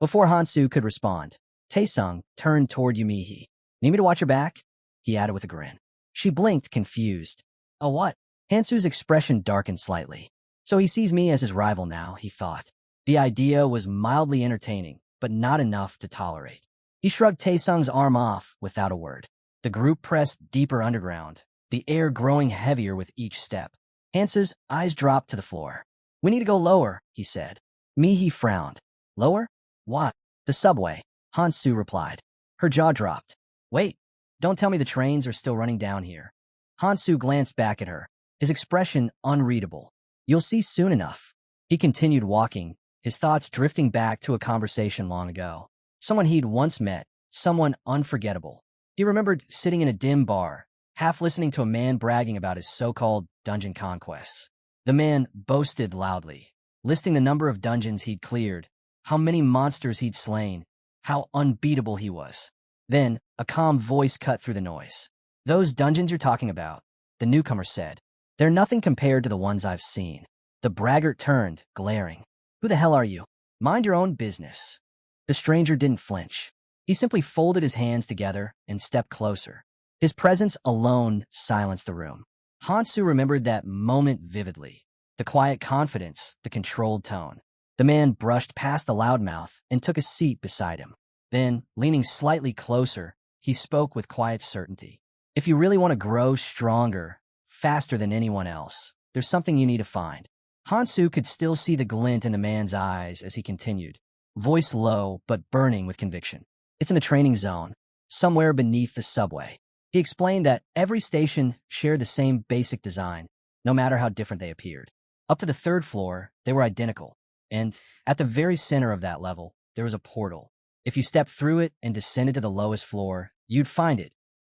Before Hansu could respond, Taesung turned toward Yumihi. "Need me to watch your back?" he added with a grin. She blinked, confused. "Oh, what?" Hansu's expression darkened slightly. So he sees me as his rival now, he thought. The idea was mildly entertaining, but not enough to tolerate. He shrugged Taesung's arm off without a word. The group pressed deeper underground, the air growing heavier with each step. Hansu's eyes dropped to the floor. "We need to go lower," he said. Mihi frowned. "Lower? Why? The subway, Hansu replied. Her jaw dropped. Wait, don't tell me the trains are still running down here. Hansu glanced back at her, his expression unreadable. You'll see soon enough. He continued walking, his thoughts drifting back to a conversation long ago. Someone he'd once met, someone unforgettable. He remembered sitting in a dim bar, half listening to a man bragging about his so-called dungeon conquests. The man boasted loudly, listing the number of dungeons he'd cleared, how many monsters he'd slain, how unbeatable he was. Then, a calm voice cut through the noise. Those dungeons you're talking about, the newcomer said. They're nothing compared to the ones I've seen. The braggart turned, glaring. Who the hell are you? Mind your own business. The stranger didn't flinch. He simply folded his hands together and stepped closer. His presence alone silenced the room. Hansu remembered that moment vividly. The quiet confidence, the controlled tone. The man brushed past the loudmouth and took a seat beside him. Then, leaning slightly closer, he spoke with quiet certainty. If you really want to grow stronger, faster than anyone else, there's something you need to find. Hansu could still see the glint in the man's eyes as he continued, voice low but burning with conviction. It's in the training zone, somewhere beneath the subway. He explained that every station shared the same basic design, no matter how different they appeared. Up to the third floor, they were identical, and at the very center of that level, there was a portal. If you stepped through it and descended to the lowest floor, you'd find it,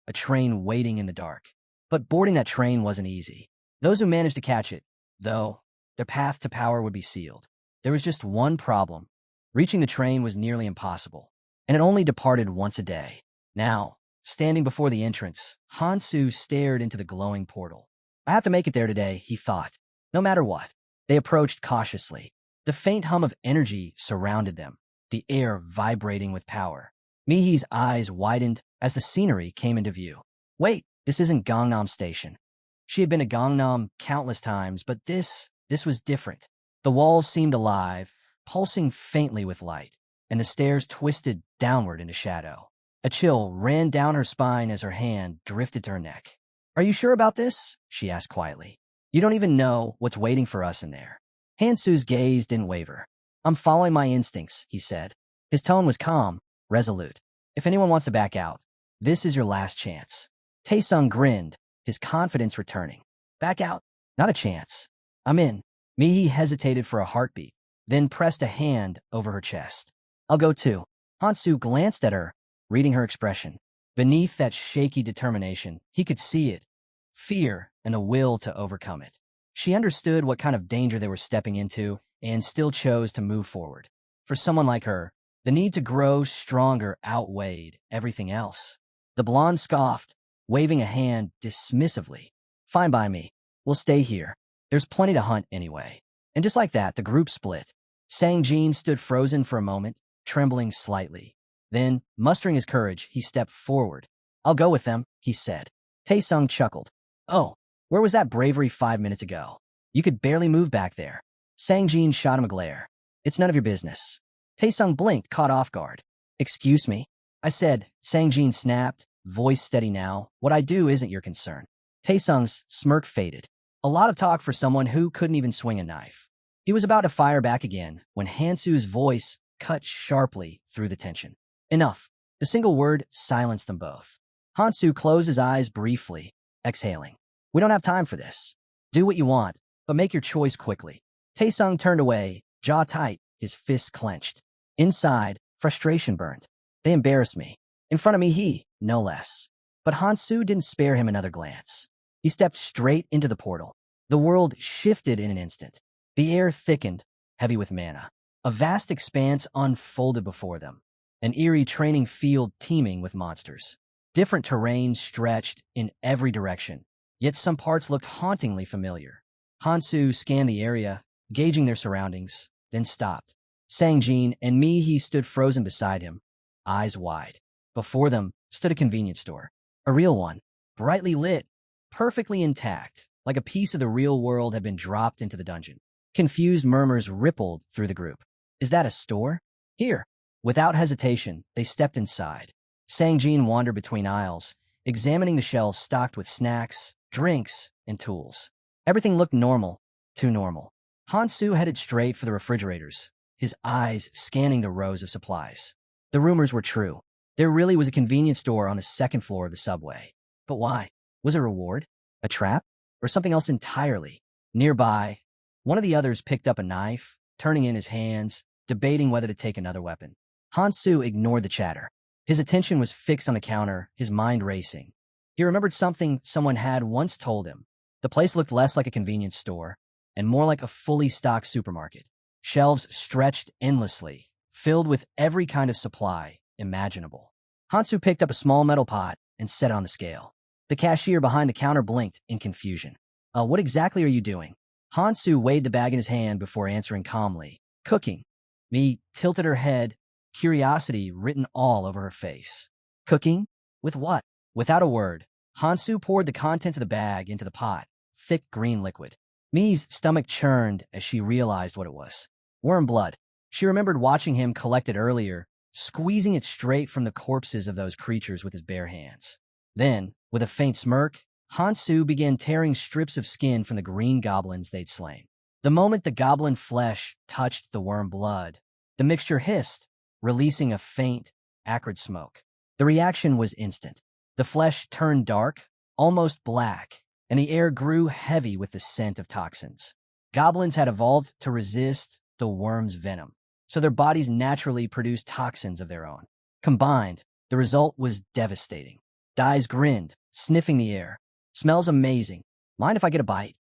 a train waiting in the dark. But boarding that train wasn't easy. Those who managed to catch it, though, their path to power would be sealed. There was just one problem. Reaching the train was nearly impossible, and it only departed once a day. Now, standing before the entrance, Hansu stared into the glowing portal. I have to make it there today, he thought. No matter what. They approached cautiously. The faint hum of energy surrounded them, the air vibrating with power. Mihi's eyes widened as the scenery came into view. Wait, this isn't Gangnam Station. She had been to Gangnam countless times, but this was different. The walls seemed alive, pulsing faintly with light, and the stairs twisted downward into shadow. A chill ran down her spine as her hand drifted to her neck. Are you sure about this? She asked quietly. You don't even know what's waiting for us in there. Hansu's gaze didn't waver. I'm following my instincts, he said. His tone was calm, resolute. If anyone wants to back out, this is your last chance. Taesung grinned, his confidence returning. Back out? Not a chance. I'm in. Mihi hesitated for a heartbeat, then pressed a hand over her chest. I'll go too. Hansu glanced at her, reading her expression. Beneath that shaky determination, he could see it. Fear and the will to overcome it. She understood what kind of danger they were stepping into and still chose to move forward. For someone like her, the need to grow stronger outweighed everything else. The blonde scoffed, waving a hand dismissively. Fine by me. We'll stay here. There's plenty to hunt anyway. And just like that, the group split. Sang-jin stood frozen for a moment, trembling slightly. Then, mustering his courage, he stepped forward. I'll go with them, he said. Taesung chuckled. Oh, where was that bravery 5 minutes ago? You could barely move back there. Sang-jin shot him a glare. It's none of your business. Taesung blinked, caught off guard. Excuse me? I said, Sang-jin snapped, voice steady now. What I do isn't your concern. Taesung's smirk faded. A lot of talk for someone who couldn't even swing a knife. He was about to fire back again when Hansu's voice cut sharply through the tension. Enough. The single word silenced them both. Hansu closed his eyes briefly, exhaling. We don't have time for this. Do what you want, but make your choice quickly. Taesung turned away, jaw tight, his fists clenched. Inside, frustration burned. They embarrassed me. In front of me, he, no less. But Hansu didn't spare him another glance. He stepped straight into the portal. The world shifted in an instant. The air thickened, heavy with mana. A vast expanse unfolded before them. An eerie training field teeming with monsters. Different terrains stretched in every direction, yet some parts looked hauntingly familiar. Hansu scanned the area, gauging their surroundings, then stopped. Sang-jin and Mihi stood frozen beside him, eyes wide. Before them stood a convenience store. A real one, brightly lit, perfectly intact, like a piece of the real world had been dropped into the dungeon. Confused murmurs rippled through the group. Is that a store? Here. Without hesitation, they stepped inside. Sang-jin wandered between aisles, examining the shelves stocked with snacks, drinks, and tools. Everything looked normal, too normal. Hansu headed straight for the refrigerators, his eyes scanning the rows of supplies. The rumors were true. There really was a convenience store on the second floor of the subway. But why? Was it a reward? A trap? Or something else entirely? Nearby, one of the others picked up a knife, turning in his hands, debating whether to take another weapon. Hansu ignored the chatter. His attention was fixed on the counter, his mind racing. He remembered something someone had once told him. The place looked less like a convenience store and more like a fully stocked supermarket. Shelves stretched endlessly, filled with every kind of supply imaginable. Hansu picked up a small metal pot and set it on the scale. The cashier behind the counter blinked in confusion. What exactly are you doing? Hansu weighed the bag in his hand before answering calmly. Cooking. Mi tilted her head, curiosity written all over her face. Cooking? With what? Without a word, Hansu poured the contents of the bag into the pot, thick green liquid. Mi's stomach churned as she realized what it was. Worm blood. She remembered watching him collect it earlier, squeezing it straight from the corpses of those creatures with his bare hands. Then, with a faint smirk, Hansu began tearing strips of skin from the green goblins they'd slain. The moment the goblin flesh touched the worm blood, the mixture hissed, releasing a faint, acrid smoke. The reaction was instant. The flesh turned dark, almost black, and the air grew heavy with the scent of toxins. Goblins had evolved to resist the worm's venom, so their bodies naturally produced toxins of their own. Combined, the result was devastating. Dais grinned, sniffing the air. Smells amazing. Mind if I get a bite?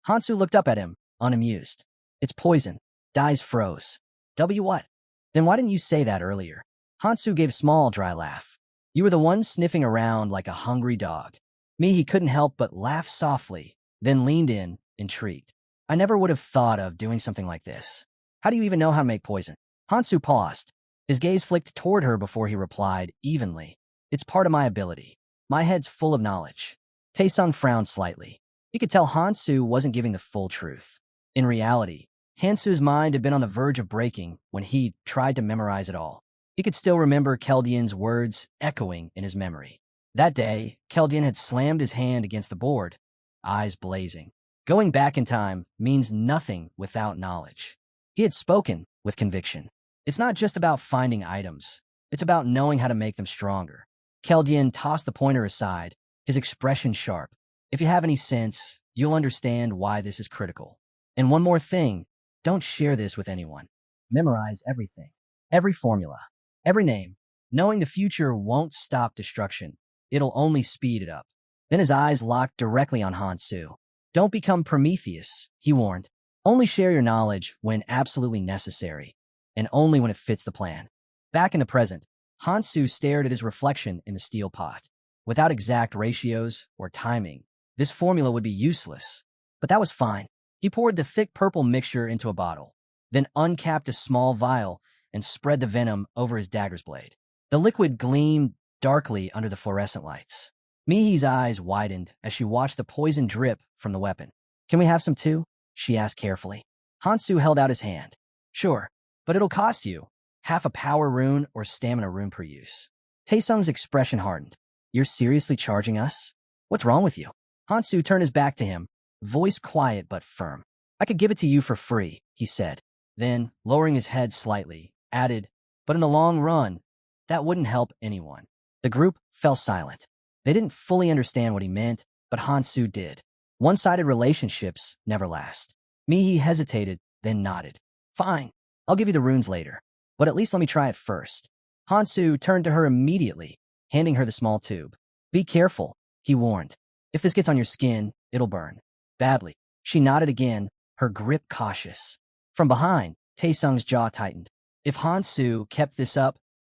Hansu looked up at him, unamused. It's poison. Dais froze. What? Then why didn't you say that earlier? Hansu gave a small, dry laugh. You were the one sniffing around like a hungry dog. He couldn't help but laugh softly, then leaned in, intrigued. I never would have thought of doing something like this. How do you even know how to make poison? Hansu paused. His gaze flicked toward her before he replied, evenly. It's part of my ability. My head's full of knowledge. Taesung frowned slightly. He could tell Hansu wasn't giving the full truth. In reality, Hansu's mind had been on the verge of breaking when he tried to memorize it all. He could still remember Keldian's words echoing in his memory. That day, Keldian had slammed his hand against the board, eyes blazing. Going back in time means nothing without knowledge. He had spoken with conviction. It's not just about finding items. It's about knowing how to make them stronger. Keldian tossed the pointer aside, his expression sharp. If you have any sense, you'll understand why this is critical. And one more thing, don't share this with anyone. Memorize everything, every formula, every name. Knowing the future won't stop destruction. It'll only speed it up. Then his eyes locked directly on Hansu. Don't become Prometheus, he warned. Only share your knowledge when absolutely necessary, and only when it fits the plan. Back in the present, Hansu stared at his reflection in the steel pot. Without exact ratios or timing, this formula would be useless. But that was fine. He poured the thick purple mixture into a bottle, then uncapped a small vial and spread the venom over his dagger's blade. The liquid gleamed darkly under the fluorescent lights. Mihi's eyes widened as she watched the poison drip from the weapon. Can we have some too? She asked carefully. Hansu held out his hand. Sure, but it'll cost you. Half a power rune or stamina rune per use. Taesung's expression hardened. You're seriously charging us? What's wrong with you? Hansu turned his back to him, voice quiet but firm. I could give it to you for free, he said. Then, lowering his head slightly, added, but in the long run, that wouldn't help anyone. The group fell silent. They didn't fully understand what he meant, but Hansu did. One-sided relationships never last. Mihi hesitated, then nodded. Fine, I'll give you the runes later, but at least let me try it first. Hansu turned to her immediately, handing her the small tube. Be careful, he warned. If this gets on your skin, it'll burn. Badly. She nodded again, her grip cautious. From behind, Taesung's jaw tightened. If Hansu kept this up,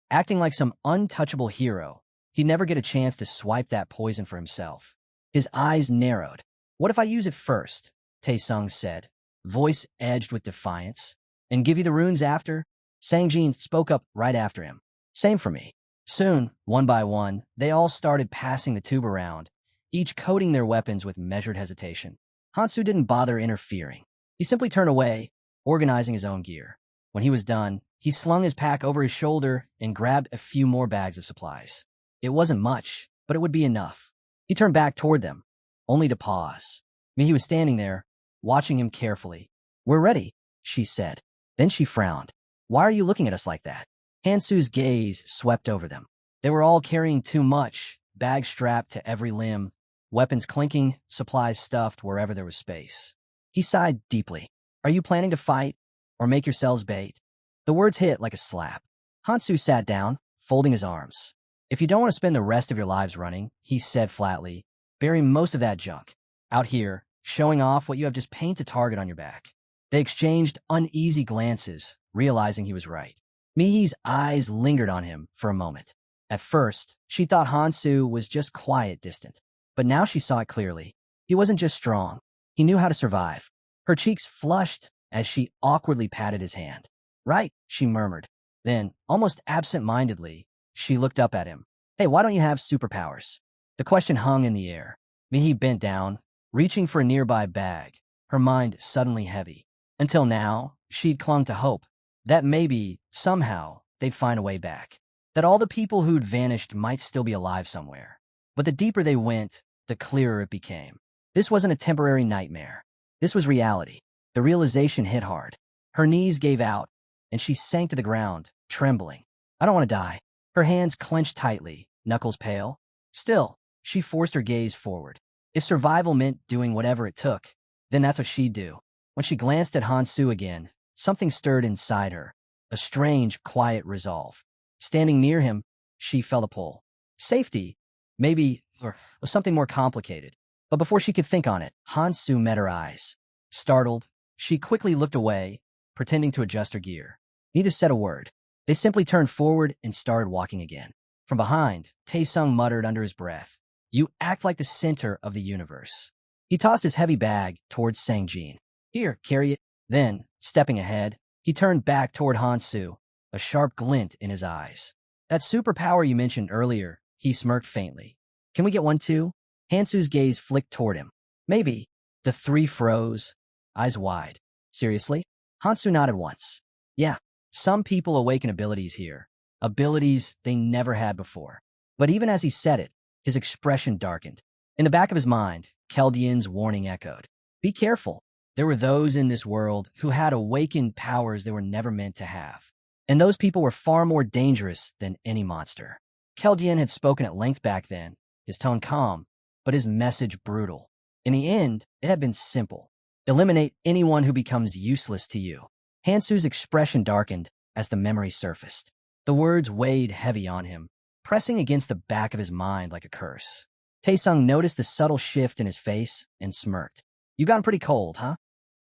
acting like some untouchable hero, he'd never get a chance to swipe that poison for himself. His eyes narrowed. What if I use it first? Taesung said, voice edged with defiance. And give you the runes after? Sangjin spoke up right after him. Same for me. Soon, one by one, they all started passing the tube around, each coating their weapons with measured hesitation. Hansu didn't bother interfering. He simply turned away, organizing his own gear. When he was done, he slung his pack over his shoulder and grabbed a few more bags of supplies. It wasn't much, but it would be enough. He turned back toward them, only to pause. Mihi was standing there, watching him carefully. We're ready, she said. Then she frowned. Why are you looking at us like that? Hansu's gaze swept over them. They were all carrying too much, bags strapped to every limb, weapons clinking, supplies stuffed wherever there was space. He sighed deeply. Are you planning to fight or make yourselves bait? The words hit like a slap. Hansu sat down, folding his arms. If you don't want to spend the rest of your lives running, he said flatly, bury most of that junk out here, showing off what you have just painted a target on your back. They exchanged uneasy glances, realizing he was right. Mihi's eyes lingered on him for a moment. At first, she thought Hansu was just quiet, distant. But now she saw it clearly. He wasn't just strong. He knew how to survive. Her cheeks flushed as she awkwardly patted his hand. Right, she murmured. Then, almost absent-mindedly, she looked up at him. Hey, why don't you have superpowers? The question hung in the air. Mihi bent down, reaching for a nearby bag, her mind suddenly heavy. Until now, she'd clung to hope that maybe, somehow, they'd find a way back. That all the people who'd vanished might still be alive somewhere. But the deeper they went, the clearer it became. This wasn't a temporary nightmare. This was reality. The realization hit hard. Her knees gave out, and she sank to the ground, trembling. I don't want to die. Her hands clenched tightly, knuckles pale. Still, she forced her gaze forward. If survival meant doing whatever it took, then that's what she'd do. When she glanced at Hansu again, something stirred inside her. A strange, quiet resolve. Standing near him, she felt a pull. Safety, maybe, or something more complicated. But before she could think on it, Hansu met her eyes. Startled, she quickly looked away, pretending to adjust her gear. Neither said a word. They simply turned forward and started walking again. From behind, Taesung muttered under his breath, You act like the center of the universe. He tossed his heavy bag towards Sangjin. Here, carry it. Then, stepping ahead, he turned back toward Hansu, a sharp glint in his eyes. That superpower you mentioned earlier, he smirked faintly. Can we get one too? Hansu's gaze flicked toward him. Maybe. The three froze, eyes wide. Seriously? Hansu nodded once. Yeah, some people awaken abilities here. Abilities they never had before. But even as he said it, his expression darkened. In the back of his mind, Keldian's warning echoed. Be careful. There were those in this world who had awakened powers they were never meant to have. And those people were far more dangerous than any monster. Keldian had spoken at length back then, his tone calm, but his message brutal. In the end, it had been simple. Eliminate anyone who becomes useless to you. Hansu's expression darkened as the memory surfaced. The words weighed heavy on him, pressing against the back of his mind like a curse. Taesung noticed the subtle shift in his face and smirked. You've gotten pretty cold, huh?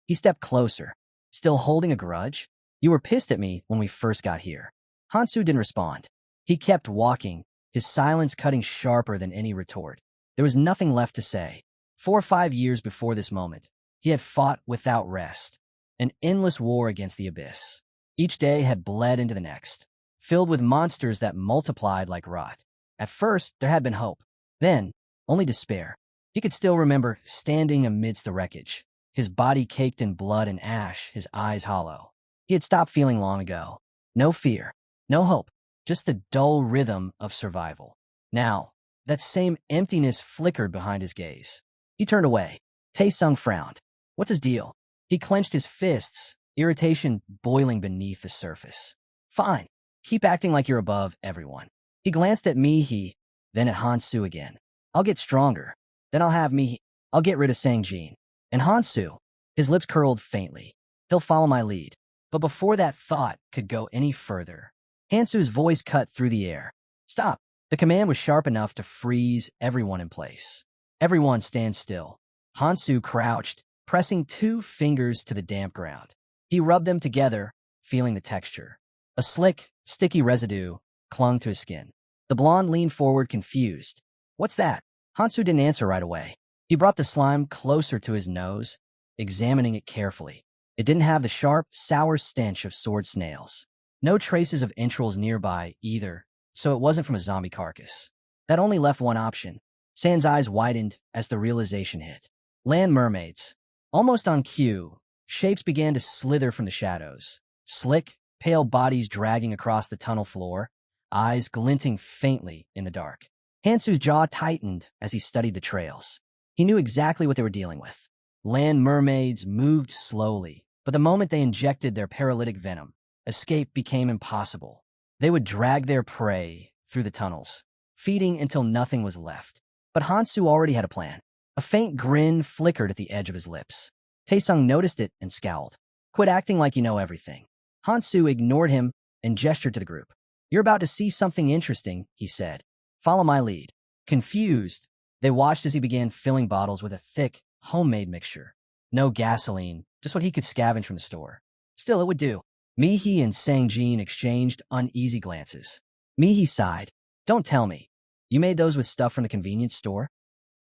He stepped closer. Still holding a grudge? You were pissed at me when we first got here. Hansu didn't respond. He kept walking, his silence cutting sharper than any retort. There was nothing left to say. 4 or 5 years before this moment, he had fought without rest, an endless war against the abyss. Each day had bled into the next, filled with monsters that multiplied like rot. At first, there had been hope. Then, only despair. He could still remember standing amidst the wreckage, his body caked in blood and ash, his eyes hollow. He had stopped feeling long ago. No fear, no hope, just the dull rhythm of survival. Now, that same emptiness flickered behind his gaze. He turned away. Taesung frowned. What's his deal? He clenched his fists, irritation boiling beneath the surface. Fine. Keep acting like you're above everyone. He glanced at Mihi, then at Hansu again. I'll get stronger. Then I'll have Mihi. I'll get rid of Sangjin. And Hansu, his lips curled faintly. He'll follow my lead. But before that thought could go any further, Hansu's voice cut through the air. Stop. The command was sharp enough to freeze everyone in place. Everyone stand still. Hansu crouched, pressing 2 fingers to the damp ground. He rubbed them together, feeling the texture. A slick, sticky residue clung to his skin. The blonde leaned forward, confused. What's that? Hansu didn't answer right away. He brought the slime closer to his nose, examining it carefully. It didn't have the sharp, sour stench of sword snails. No traces of entrails nearby either, so it wasn't from a zombie carcass. That only left one option. San's eyes widened as the realization hit. Land mermaids. Almost on cue, shapes began to slither from the shadows. Slick, pale bodies dragging across the tunnel floor, eyes glinting faintly in the dark. Hansu's jaw tightened as he studied the trails. He knew exactly what they were dealing with. Land mermaids moved slowly, but the moment they injected their paralytic venom, escape became impossible. They would drag their prey through the tunnels, feeding until nothing was left. But Hansu already had a plan. A faint grin flickered at the edge of his lips. Taesung noticed it and scowled. "Quit acting like you know everything." Hansu ignored him and gestured to the group. "You're about to see something interesting," he said. "Follow my lead." Confused, they watched as he began filling bottles with a thick, homemade mixture. No gasoline, just what he could scavenge from the store. Still, it would do. Mihi and Sang-jin exchanged uneasy glances. Mihi sighed. "Don't tell me. You made those with stuff from the convenience store?"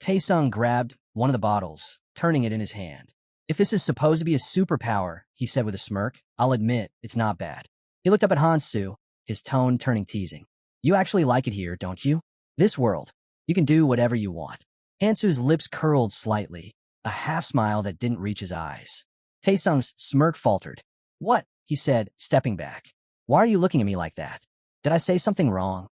Taesung grabbed one of the bottles, turning it in his hand. "If this is supposed to be a superpower," he said with a smirk, "I'll admit it's not bad." He looked up at Hansu, his tone turning teasing. "You actually like it here, don't you? This world. You can do whatever you want." Hansu's lips curled slightly, a half-smile that didn't reach his eyes. Taesung's smirk faltered. "What?" he said, stepping back. "Why are you looking at me like that? Did I say something wrong?"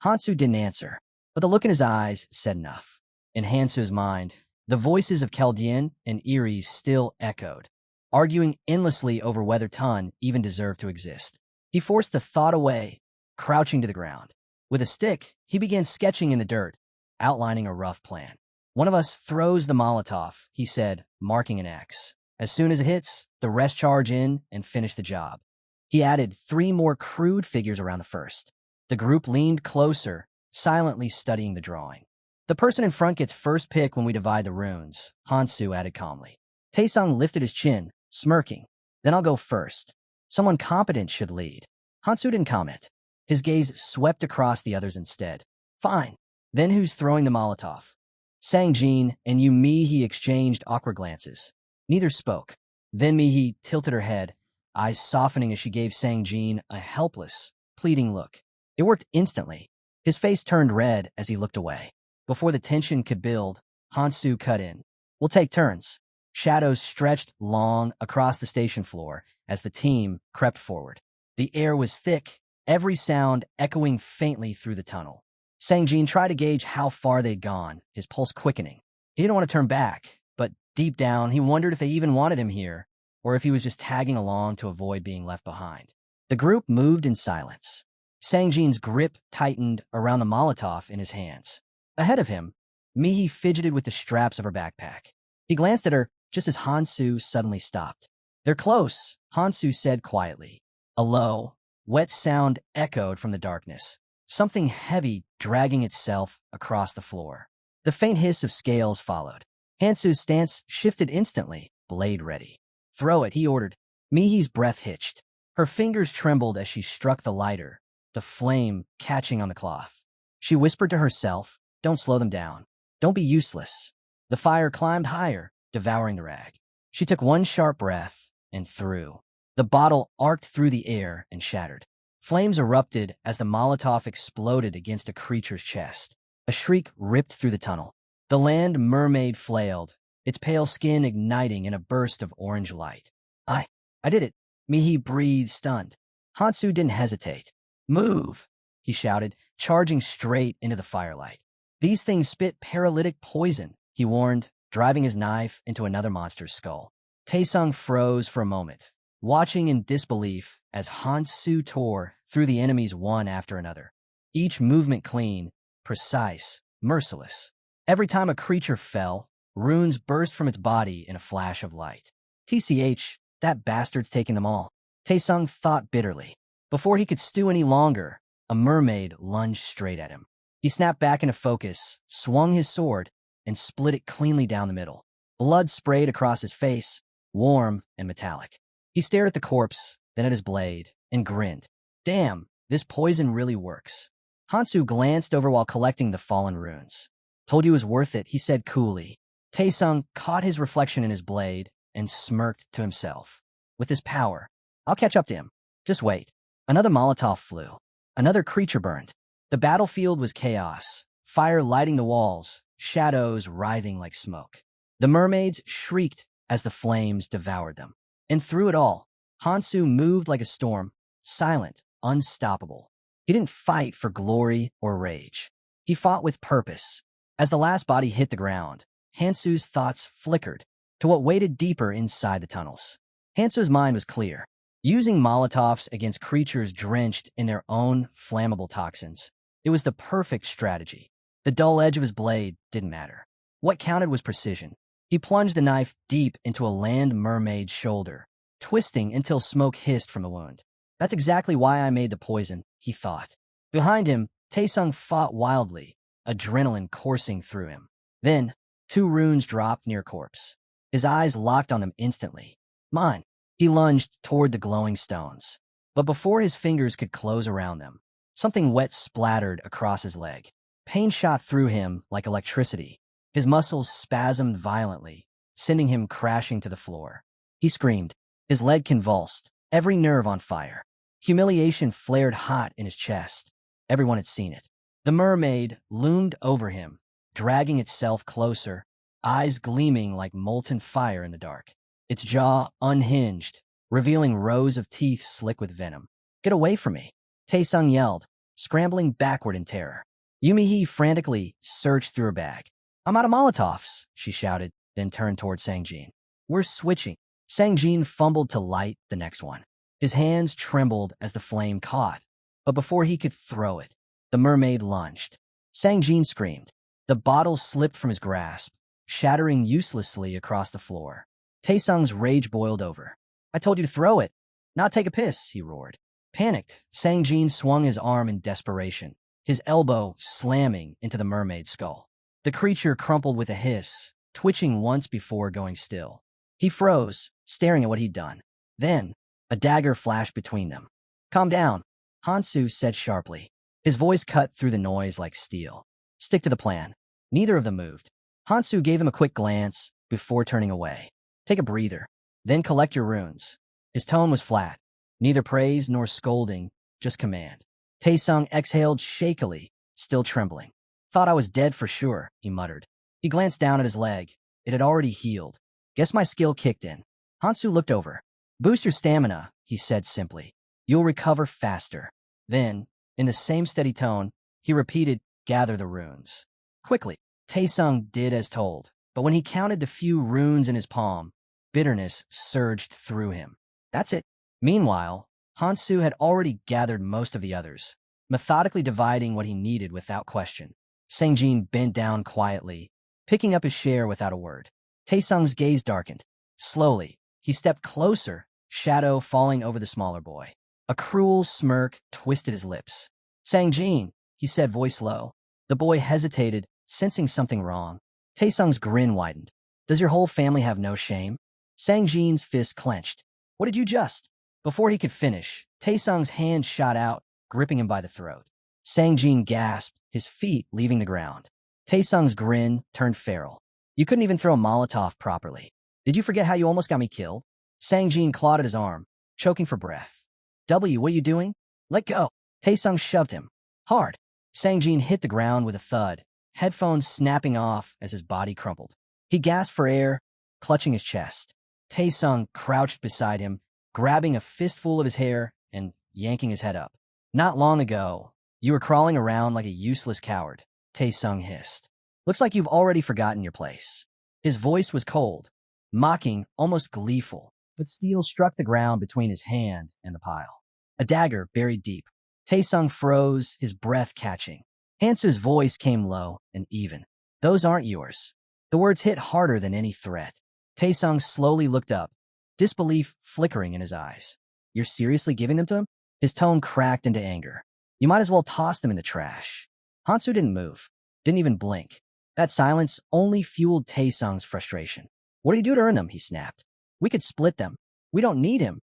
Hansu didn't answer, but the look in his eyes said enough. In Hansu's mind, the voices of Chaldean and Eries still echoed, arguing endlessly over whether Tun even deserved to exist. He forced the thought away, crouching to the ground. With a stick, he began sketching in the dirt, outlining a rough plan. "One of us throws the Molotov," he said, marking an X. "As soon as it hits, the rest charge in and finish the job." He added 3 more crude figures around the first. The group leaned closer, silently studying the drawing. "The person in front gets first pick when we divide the runes," Hansu added calmly. Taesung lifted his chin, smirking. "Then I'll go first. Someone competent should lead." Hansu didn't comment. His gaze swept across the others instead. "Fine. Then who's throwing the Molotov?" Sang-jin and Mihi exchanged awkward glances. Neither spoke. Then Mihi tilted her head, eyes softening as she gave Sang-jin a helpless, pleading look. It worked instantly. His face turned red as he looked away. Before the tension could build, Hansu cut in. "We'll take turns." Shadows stretched long across the station floor as the team crept forward. The air was thick, every sound echoing faintly through the tunnel. Sang-jin tried to gauge how far they'd gone, his pulse quickening. He didn't want to turn back, but deep down, he wondered if they even wanted him here, or if he was just tagging along to avoid being left behind. The group moved in silence. Sang-jin's grip tightened around the Molotov in his hands. Ahead of him, Mihi fidgeted with the straps of her backpack. He glanced at her just as Hansu suddenly stopped. "They're close," Hansu said quietly. A low, wet sound echoed from the darkness, something heavy dragging itself across the floor. The faint hiss of scales followed. Hansu's stance shifted instantly, blade ready. "Throw it," he ordered. Mihi's breath hitched. Her fingers trembled as she struck the lighter, the flame catching on the cloth. She whispered to herself, "Don't slow them down. Don't be useless." The fire climbed higher, devouring the rag. She took one sharp breath and threw. The bottle arced through the air and shattered. Flames erupted as the Molotov exploded against a creature's chest. A shriek ripped through the tunnel. The land mermaid flailed, its pale skin igniting in a burst of orange light. I did it," Mihi breathed, stunned. Hansu didn't hesitate. "Move," he shouted, charging straight into the firelight. "These things spit paralytic poison," he warned, driving his knife into another monster's skull. Taesung froze for a moment, watching in disbelief as Hansu tore through the enemies one after another. Each movement clean, precise, merciless. Every time a creature fell, runes burst from its body in a flash of light. TCH, that bastard's taking them all. Taesung thought bitterly. Before he could stew any longer, a mermaid lunged straight at him. He snapped back into focus, swung his sword, and split it cleanly down the middle. Blood sprayed across his face, warm and metallic. He stared at the corpse, then at his blade, and grinned. "Damn, this poison really works." Hansu glanced over while collecting the fallen runes. "Told you it was worth it," he said coolly. Taesung caught his reflection in his blade and smirked to himself. "With his power, I'll catch up to him. Just wait." Another Molotov flew. Another creature burned. The battlefield was chaos, fire lighting the walls, shadows writhing like smoke. The mermaids shrieked as the flames devoured them. And through it all, Hansu moved like a storm, silent, unstoppable. He didn't fight for glory or rage. He fought with purpose. As the last body hit the ground, Hansu's thoughts flickered to what waited deeper inside the tunnels. Hansu's mind was clear. using Molotovs against creatures drenched in their own flammable toxins. It was the perfect strategy. The dull edge of his blade didn't matter. What counted was precision. He plunged the knife deep into a land mermaid's shoulder, twisting until smoke hissed from the wound. That's exactly why I made the poison, he thought. Behind him, Taesung fought wildly, adrenaline coursing through him. Then, 2 runes dropped near corpse. His eyes locked on them instantly. Mine. He lunged toward the glowing stones. But before his fingers could close around them, something wet splattered across his leg. Pain shot through him like electricity. His muscles spasmed violently, sending him crashing to the floor. He screamed. His leg convulsed, every nerve on fire. Humiliation flared hot in his chest. Everyone had seen it. The mermaid loomed over him, dragging itself closer, eyes gleaming like molten fire in the dark. Its jaw unhinged, revealing rows of teeth slick with venom. "Get away from me," Taesung yelled, scrambling backward in terror. Yumihi frantically searched through her bag. "I'm out of Molotovs," she shouted, then turned toward Sangjin. "We're switching." Sangjin fumbled to light the next one. His hands trembled as the flame caught, but before he could throw it, the mermaid lunged. Sangjin screamed. The bottle slipped from his grasp, shattering uselessly across the floor. Taesung's rage boiled over. "I told you to throw it, not take a piss," he roared. Panicked, Sangjin swung his arm in desperation, his elbow slamming into the mermaid's skull. The creature crumpled with a hiss, twitching once before going still. He froze, staring at what he'd done. Then, a dagger flashed between them. "Calm down," Hansu said sharply. His voice cut through the noise like steel. "Stick to the plan." Neither of them moved. Hansu gave him a quick glance before turning away. "Take a breather, then collect your runes." His tone was flat, neither praise nor scolding, just command. Taesung exhaled shakily, still trembling. "Thought I was dead for sure," he muttered. He glanced down at his leg. It had already healed. "Guess my skill kicked in." Hansu looked over. "Boost your stamina," he said simply. "You'll recover faster." Then, in the same steady tone, he repeated, "Gather the runes." Quickly, Taesung did as told, but when he counted the few runes in his palm, bitterness surged through him. That's it. Meanwhile, Hansu had already gathered most of the others, methodically dividing what he needed without question. Sangjin bent down quietly, picking up his share without a word. Taesung's gaze darkened. Slowly, he stepped closer, shadow falling over the smaller boy. A cruel smirk twisted his lips. "Sangjin," he said, voice low. The boy hesitated, sensing something wrong. Taesung's grin widened. "Does your whole family have no shame?" Sangjin's fist clenched. "What did you just—" Before he could finish, Taesung's hand shot out, gripping him by the throat. Sangjin gasped, his feet leaving the ground. Taesung's grin turned feral. "You couldn't even throw a Molotov properly. Did you forget how you almost got me killed?" Sangjin clawed at his arm, choking for breath. What are you doing?" "Let go." Taesung shoved him. Hard. Sangjin hit the ground with a thud, headphones snapping off as his body crumpled. He gasped for air, clutching his chest. Taesung crouched beside him, grabbing a fistful of his hair and yanking his head up. "Not long ago, you were crawling around like a useless coward," Taesung hissed. "Looks like you've already forgotten your place." His voice was cold, mocking, almost gleeful, but steel struck the ground between his hand and the pile. A dagger buried deep. Taesung froze, his breath catching. Hansu's voice came low and even. "Those aren't yours." The words hit harder than any threat. Taesung slowly looked up, disbelief flickering in his eyes. "You're seriously giving them to him?" His tone cracked into anger. "You might as well toss them in the trash." Hansu didn't move, didn't even blink. That silence only fueled Taesung's frustration. "What do you do to earn them?" he snapped. "We could split them. We don't need him."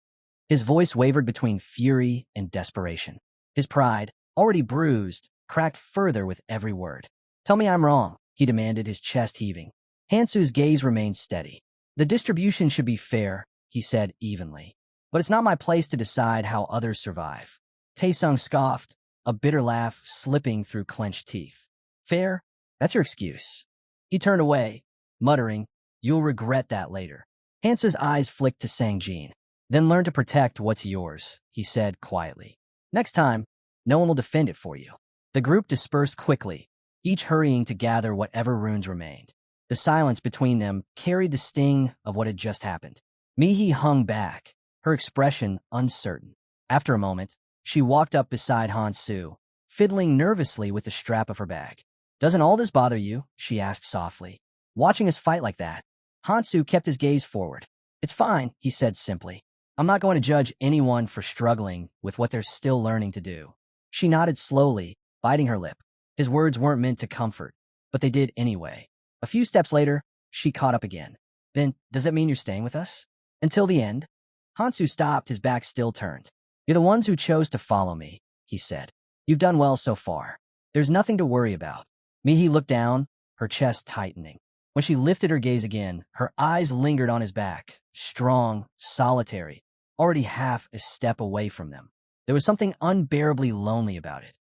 His voice wavered between fury and desperation. His pride, already bruised, cracked further with every word. "Tell me I'm wrong," he demanded, his chest heaving. Hansu's gaze remained steady. "The distribution should be fair," he said evenly. "But it's not my place to decide how others survive." Taesung scoffed, a bitter laugh slipping through clenched teeth. "Fair? That's your excuse." He turned away, muttering, "You'll regret that later." Hansu's eyes flicked to Sangjin. "Then learn to protect what's yours," he said quietly. "Next time, no one will defend it for you." The group dispersed quickly, each hurrying to gather whatever runes remained. The silence between them carried the sting of what had just happened. Mihi hung back, her expression uncertain. After a moment, she walked up beside Hansu, fiddling nervously with the strap of her bag. "Doesn't all this bother you?" she asked softly. "Watching us fight like that?" Hansu kept his gaze forward. "It's fine," he said simply. "I'm not going to judge anyone for struggling with what they're still learning to do." She nodded slowly, biting her lip. His words weren't meant to comfort, but they did anyway. A few steps later, she caught up again. "Then, does that mean you're staying with us? Until the end?" Hansu stopped, his back still turned. "You're the ones who chose to follow me," he said. "You've done well so far. There's nothing to worry about." Mihi looked down, her chest tightening. When she lifted her gaze again, her eyes lingered on his back, strong, solitary, already half a step away from them. There was something unbearably lonely about it.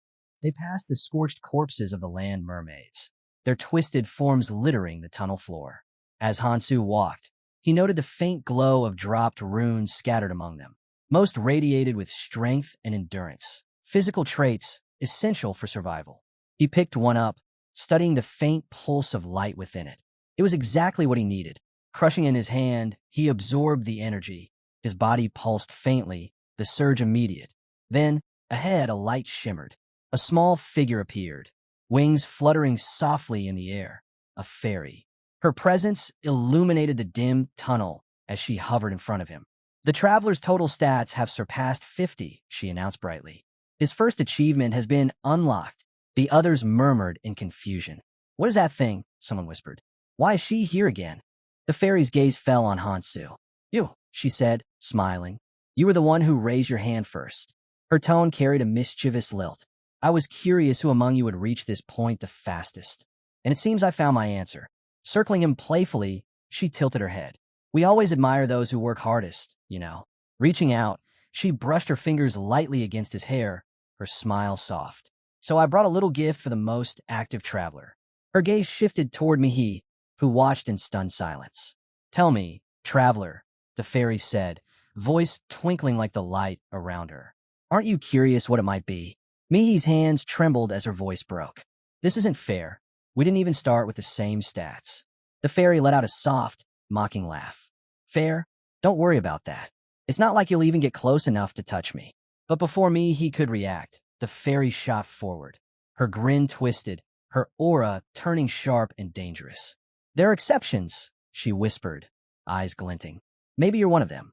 They passed the scorched corpses of the land mermaids, their twisted forms littering the tunnel floor. As Hansu walked, he noted the faint glow of dropped runes scattered among them. Most radiated with strength and endurance, physical traits essential for survival. He picked one up, studying the faint pulse of light within it. It was exactly what he needed. Crushing in his hand, he absorbed the energy. His body pulsed faintly, the surge immediate. Then, ahead, a light shimmered. A small figure appeared, wings fluttering softly in the air. A fairy. Her presence illuminated the dim tunnel as she hovered in front of him. "The traveler's total stats have surpassed 50, she announced brightly. "His first achievement has been unlocked." The others murmured in confusion. "What is that thing?" someone whispered. "Why is she here again?" The fairy's gaze fell on Hansu. "You," she said, smiling. "You were the one who raised your hand first." Her tone carried a mischievous lilt. "I was curious who among you would reach this point the fastest. And it seems I found my answer." Circling him playfully, she tilted her head. "We always admire those who work hardest, you know." Reaching out, she brushed her fingers lightly against his hair, her smile soft. "So I brought a little gift for the most active traveler." Her gaze shifted toward Mihi, who watched in stunned silence. "Tell me, traveler," the fairy said, voice twinkling like the light around her. "Aren't you curious what it might be?" Mihi's hands trembled as her voice broke. "This isn't fair. We didn't even start with the same stats." The fairy let out a soft, mocking laugh. "Fair? Don't worry about that. It's not like you'll even get close enough to touch me." But before Mihi could react, the fairy shot forward. Her grin twisted, her aura turning sharp and dangerous. "There are exceptions," she whispered, eyes glinting. "Maybe you're one of them."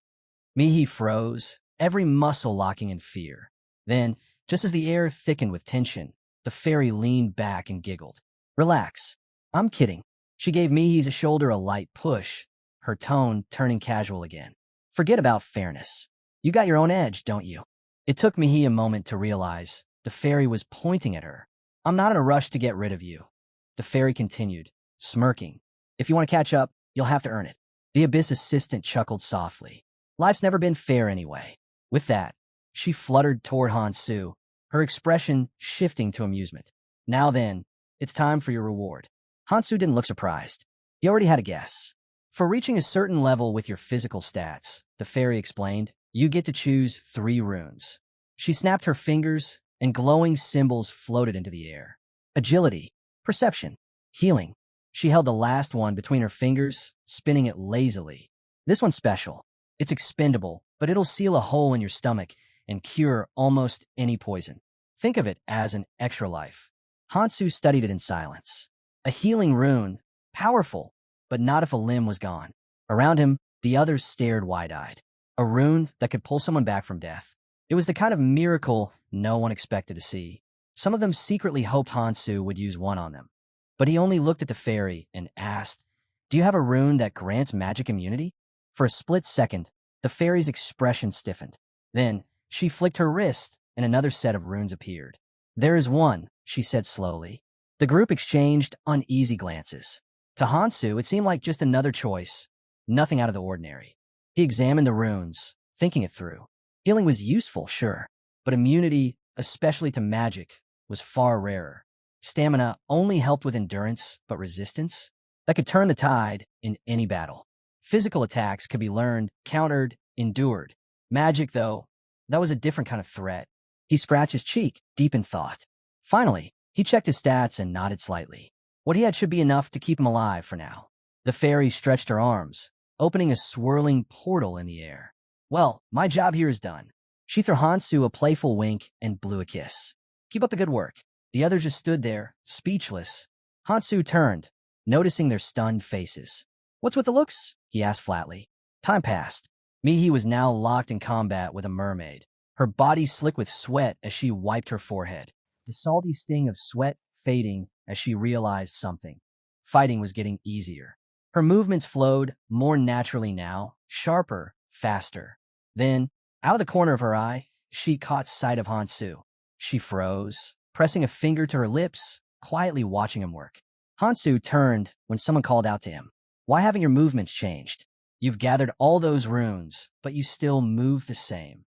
Mihi froze, every muscle locking in fear. Then, just as the air thickened with tension, the fairy leaned back and giggled. "Relax. I'm kidding." She gave Mihi's shoulder a light push, her tone turning casual again. "Forget about fairness. You got your own edge, don't you?" It took Mihi a moment to realize the fairy was pointing at her. "I'm not in a rush to get rid of you," the fairy continued, smirking. "If you want to catch up, you'll have to earn it." The Abyss assistant chuckled softly. "Life's never been fair anyway." With that, she fluttered toward Hansu, her expression shifting to amusement. "Now then, it's time for your reward." Hansu didn't look surprised. He already had a guess. "For reaching a certain level with your physical stats," the fairy explained, "you get to choose 3 runes." She snapped her fingers, and glowing symbols floated into the air. Agility, perception, healing. She held the last one between her fingers, spinning it lazily. "This one's special. It's expendable, but it'll seal a hole in your stomach and cure almost any poison. Think of it as an extra life." Hansu studied it in silence. A healing rune, powerful, but not if a limb was gone. Around him, the others stared wide-eyed. A rune that could pull someone back from death. It was the kind of miracle no one expected to see. Some of them secretly hoped Hansu would use one on them. But he only looked at the fairy and asked, "Do you have a rune that grants magic immunity?" For a split second, the fairy's expression stiffened. Then, she flicked her wrist, and another set of runes appeared. "There is one," she said slowly. The group exchanged uneasy glances. To Hansu, it seemed like just another choice, nothing out of the ordinary. He examined the runes, thinking it through. Healing was useful, sure, but immunity, especially to magic, was far rarer. Stamina only helped with endurance, but resistance? That could turn the tide in any battle. Physical attacks could be learned, countered, endured. Magic, though, that was a different kind of threat. He scratched his cheek, deep in thought. Finally, he checked his stats and nodded slightly. What he had should be enough to keep him alive for now. The fairy stretched her arms, opening a swirling portal in the air. Well, my job here is done. She threw Hansu a playful wink and blew a kiss. Keep up the good work. The others just stood there, speechless. Hansu turned, noticing their stunned faces. What's with the looks? He asked flatly. Time passed. Mihi was now locked in combat with a mermaid, her body slick with sweat as she wiped her forehead. The salty sting of sweat fading as she realized something. Fighting was getting easier. Her movements flowed more naturally now, sharper, faster. Then, out of the corner of her eye, she caught sight of Hansu. She froze, pressing a finger to her lips, quietly watching him work. Hansu turned when someone called out to him. Why haven't your movements changed? You've gathered all those runes, but you still move the same.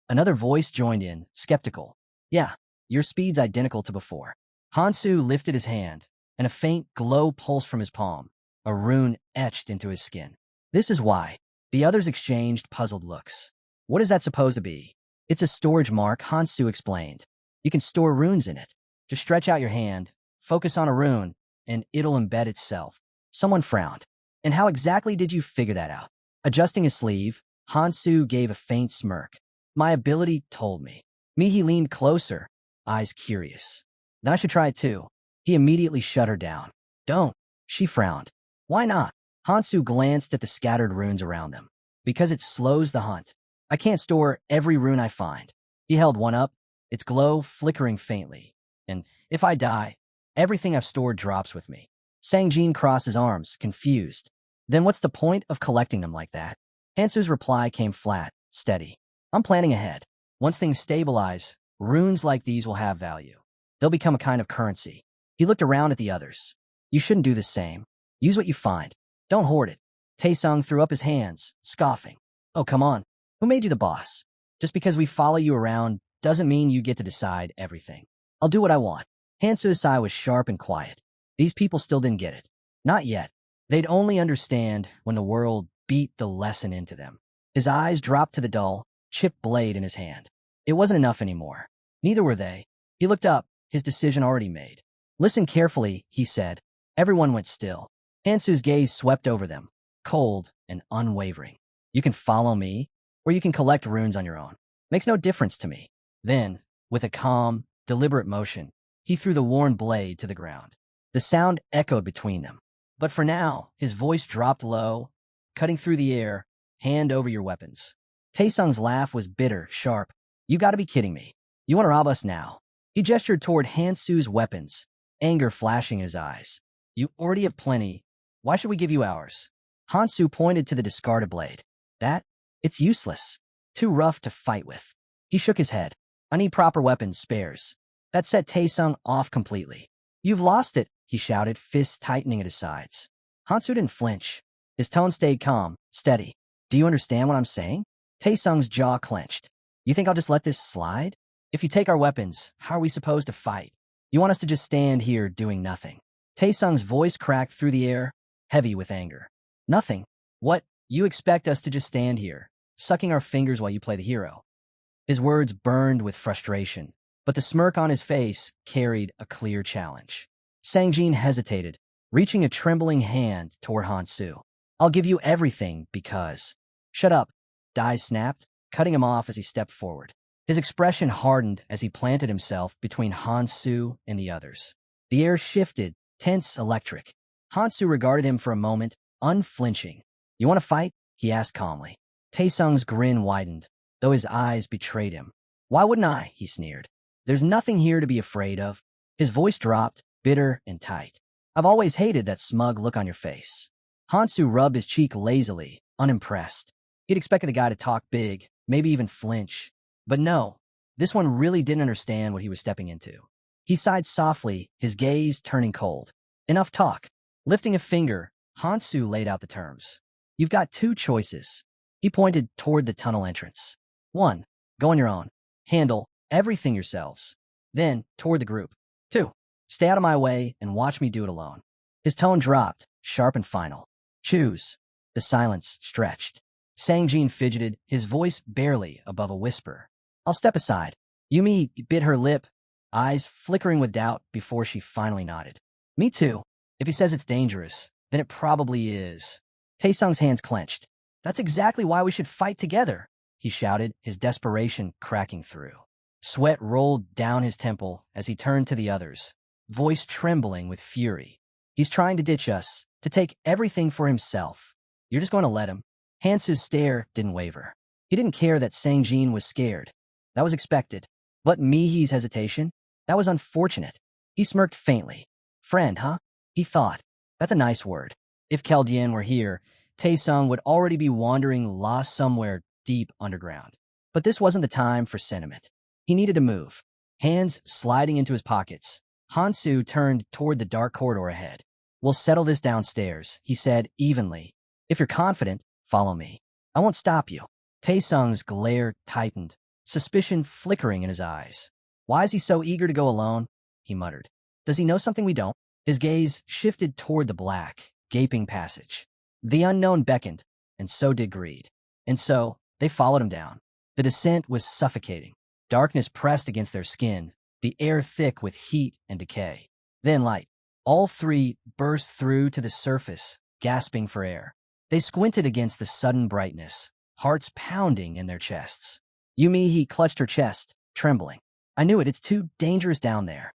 Another voice joined in, skeptical. Yeah, your speed's identical to before. Hansu lifted his hand, and a faint glow pulsed from his palm, a rune etched into his skin. This is why. The others exchanged puzzled looks. What is that supposed to be? It's a storage mark, Hansu explained. You can store runes in it. Just stretch out your hand, focus on a rune, and it'll embed itself. Someone frowned. And how exactly did you figure that out? Adjusting his sleeve, Hansu gave a faint smirk. My ability told me. Mihi leaned closer, eyes curious. Then I should try it too. He immediately shut her down. Don't. She frowned. Why not? Hansu glanced at the scattered runes around them. Because it slows the hunt. I can't store every rune I find. He held one up, its glow flickering faintly. And if I die, everything I've stored drops with me. Sangjin crossed his arms, confused. Then what's the point of collecting them like that? Hansu's reply came flat, steady. I'm planning ahead. Once things stabilize, runes like these will have value. They'll become a kind of currency. He looked around at the others. You shouldn't do the same. Use what you find. Don't hoard it. Taesung threw up his hands, scoffing. Oh, come on. Who made you the boss? Just because we follow you around doesn't mean you get to decide everything. I'll do what I want. Hansu's eye was sharp and quiet. These people still didn't get it. Not yet. They'd only understand when the world beat the lesson into them. His eyes dropped to the dull, chipped blade in his hand. It wasn't enough anymore. Neither were they. He looked up, his decision already made. Listen carefully, he said. Everyone went still. Hansu's gaze swept over them, cold and unwavering. You can follow me, or you can collect runes on your own. Makes no difference to me. Then, with a calm, deliberate motion, he threw the worn blade to the ground. The sound echoed between them. But for now, his voice dropped low, cutting through the air. Hand over your weapons. Taesung's laugh was bitter, sharp. You gotta be kidding me. You want to rob us now? He gestured toward Hansu's weapons, anger flashing in his eyes. You already have plenty. Why should we give you ours? Hansu pointed to the discarded blade. It's useless. Too rough to fight with. He shook his head. I need proper weapons, spares. That set Taesung off completely. You've lost it, he shouted, fists tightening at his sides. Hansu didn't flinch. His tone stayed calm, steady. Do you understand what I'm saying? Taesung's jaw clenched. You think I'll just let this slide? If you take our weapons, how are we supposed to fight? You want us to just stand here doing nothing? Taesung's voice cracked through the air, heavy with anger. Nothing. What? You expect us to just stand here, sucking our fingers while you play the hero? His words burned with frustration, but the smirk on his face carried a clear challenge. Sangjin hesitated, reaching a trembling hand toward Hansu. I'll give you everything because... Shut up, Dai snapped, cutting him off as he stepped forward. His expression hardened as he planted himself between Hansu and the others. The air shifted, tense, electric. Hansu regarded him for a moment, unflinching. You want to fight? He asked calmly. Taesung's grin widened, though his eyes betrayed him. Why wouldn't I? He sneered. There's nothing here to be afraid of. His voice dropped, bitter and tight. I've always hated that smug look on your face. Hansu rubbed his cheek lazily, unimpressed. He'd expected the guy to talk big, maybe even flinch. But no, this one really didn't understand what he was stepping into. He sighed softly, his gaze turning cold. Enough talk. Lifting a finger, Hansu laid out the terms. You've got two choices. He pointed toward the tunnel entrance. 1. Go on your own. Handle everything yourselves. Then, toward the group. 2. Stay out of my way and watch me do it alone. His tone dropped, sharp and final. Choose. The silence stretched. Sangjin fidgeted, his voice barely above a whisper. I'll step aside. Yumi bit her lip, eyes flickering with doubt before she finally nodded. Me too. If he says it's dangerous, then it probably is. Taesung's hands clenched. That's exactly why we should fight together. he shouted, his desperation cracking through. Sweat rolled down his temple as he turned to the others, voice trembling with fury. He's trying to ditch us, to take everything for himself. You're just going to let him? Hansu's stare didn't waver. He didn't care that Sangjin was scared. That was expected. But Mihi's hesitation? That was unfortunate. He smirked faintly. Friend, huh? He thought. That's a nice word. If Keldian were here, Taesung would already be wandering lost somewhere deep underground. But this wasn't the time for sentiment. He needed to move. Hands sliding into his pockets, Hansu turned toward the dark corridor ahead. We'll settle this downstairs, he said evenly. If you're confident, follow me. I won't stop you. Taesung's glare tightened, suspicion flickering in his eyes. Why is he so eager to go alone? He muttered. Does he know something we don't? His gaze shifted toward the black, gaping passage. The unknown beckoned, and so did greed. And so, they followed him down. The descent was suffocating. Darkness pressed against their skin, the air thick with heat and decay. Then light. All three burst through to the surface, gasping for air. They squinted against the sudden brightness, hearts pounding in their chests. Yumihi clutched her chest, trembling. I knew it, it's too dangerous down there.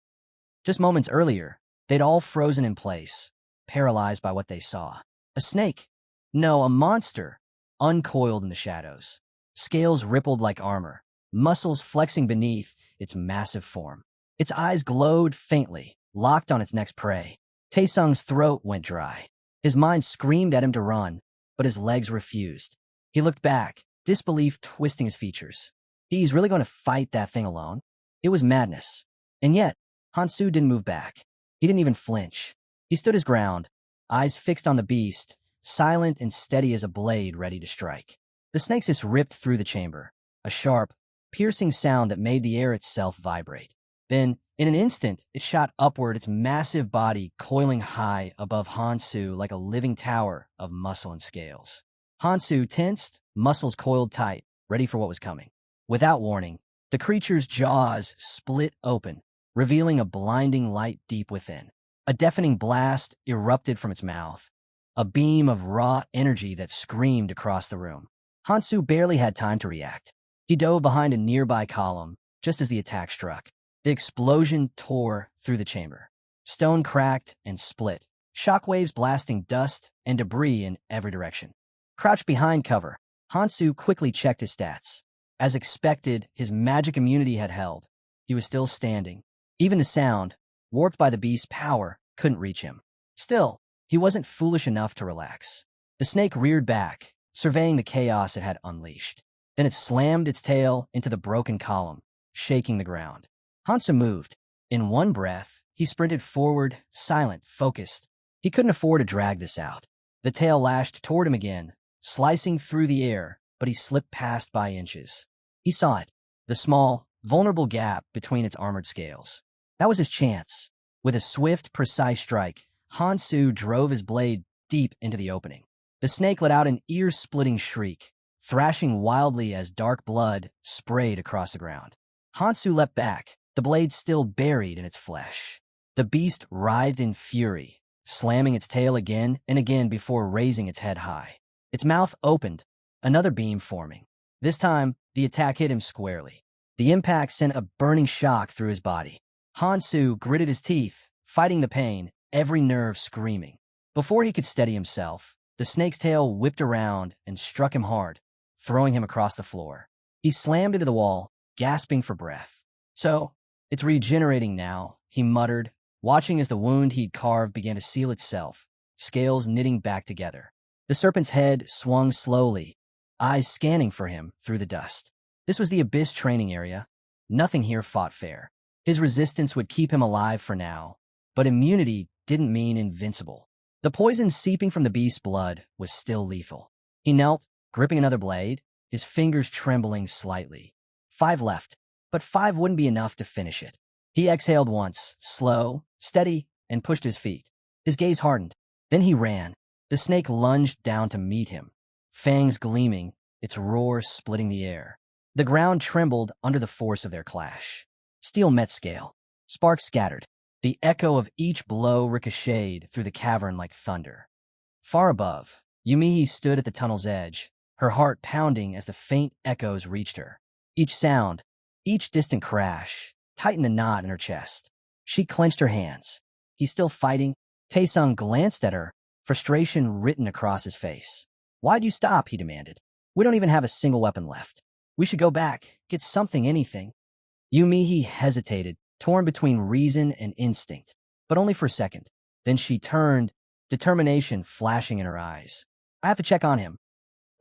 Just moments earlier, they'd all frozen in place, paralyzed by what they saw. A snake. No, a monster, uncoiled in the shadows. Scales rippled like armor, muscles flexing beneath its massive form. Its eyes glowed faintly, locked on its next prey. Taesung's throat went dry. His mind screamed at him to run, but his legs refused. He looked back, disbelief twisting his features. He's really going to fight that thing alone? It was madness. And yet, Hansu didn't move back. He didn't even flinch. He stood his ground, eyes fixed on the beast, silent and steady as a blade ready to strike. The snake's hiss ripped through the chamber, a sharp, piercing sound that made the air itself vibrate. Then, in an instant, it shot upward, its massive body coiling high above Hansu like a living tower of muscle and scales. Hansu tensed, muscles coiled tight, ready for what was coming. Without warning, the creature's jaws split open, revealing a blinding light deep within. A deafening blast erupted from its mouth, a beam of raw energy that screamed across the room. Hansu barely had time to react. He dove behind a nearby column, just as the attack struck. The explosion tore through the chamber. Stone cracked and split, shockwaves blasting dust and debris in every direction. Crouched behind cover, Hansu quickly checked his stats. As expected, his magic immunity had held. He was still standing. Even the sound, warped by the beast's power, couldn't reach him. Still, he wasn't foolish enough to relax. The snake reared back, surveying the chaos it had unleashed. Then it slammed its tail into the broken column, shaking the ground. Hansu moved. In one breath, he sprinted forward, silent, focused. He couldn't afford to drag this out. The tail lashed toward him again, slicing through the air, but he slipped past by inches. He saw it, the small, vulnerable gap between its armored scales. That was his chance. With a swift, precise strike, Hansu drove his blade deep into the opening. The snake let out an ear-splitting shriek, thrashing wildly as dark blood sprayed across the ground. Hansu leapt back, the blade still buried in its flesh. The beast writhed in fury, slamming its tail again and again before raising its head high. Its mouth opened, another beam forming. This time, the attack hit him squarely. The impact sent a burning shock through his body. Hansu gritted his teeth, fighting the pain, every nerve screaming. Before he could steady himself, the snake's tail whipped around and struck him hard, throwing him across the floor. He slammed into the wall, gasping for breath. So, it's regenerating now, he muttered, watching as the wound he'd carved began to seal itself, scales knitting back together. The serpent's head swung slowly, eyes scanning for him through the dust. This was the Abyss training area. Nothing here fought fair. His resistance would keep him alive for now, but immunity didn't mean invincible. The poison seeping from the beast's blood was still lethal. He knelt, gripping another blade, his fingers trembling slightly. 5 left, but 5 wouldn't be enough to finish it. He exhaled once, slow, steady, and pushed his feet. His gaze hardened. Then he ran. The snake lunged down to meet him, fangs gleaming, its roar splitting the air. The ground trembled under the force of their clash. Steel met scale. Sparks scattered. The echo of each blow ricocheted through the cavern like thunder. Far above, Yumihi stood at the tunnel's edge, her heart pounding as the faint echoes reached her. Each sound, each distant crash, tightened a knot in her chest. She clenched her hands. He's still fighting? Taesung glanced at her, frustration written across his face. Why'd you stop? He demanded. We don't even have a single weapon left. We should go back, get something, anything. Yumihi hesitated, torn between reason and instinct, but only for a second. Then she turned, determination flashing in her eyes. I have to check on him.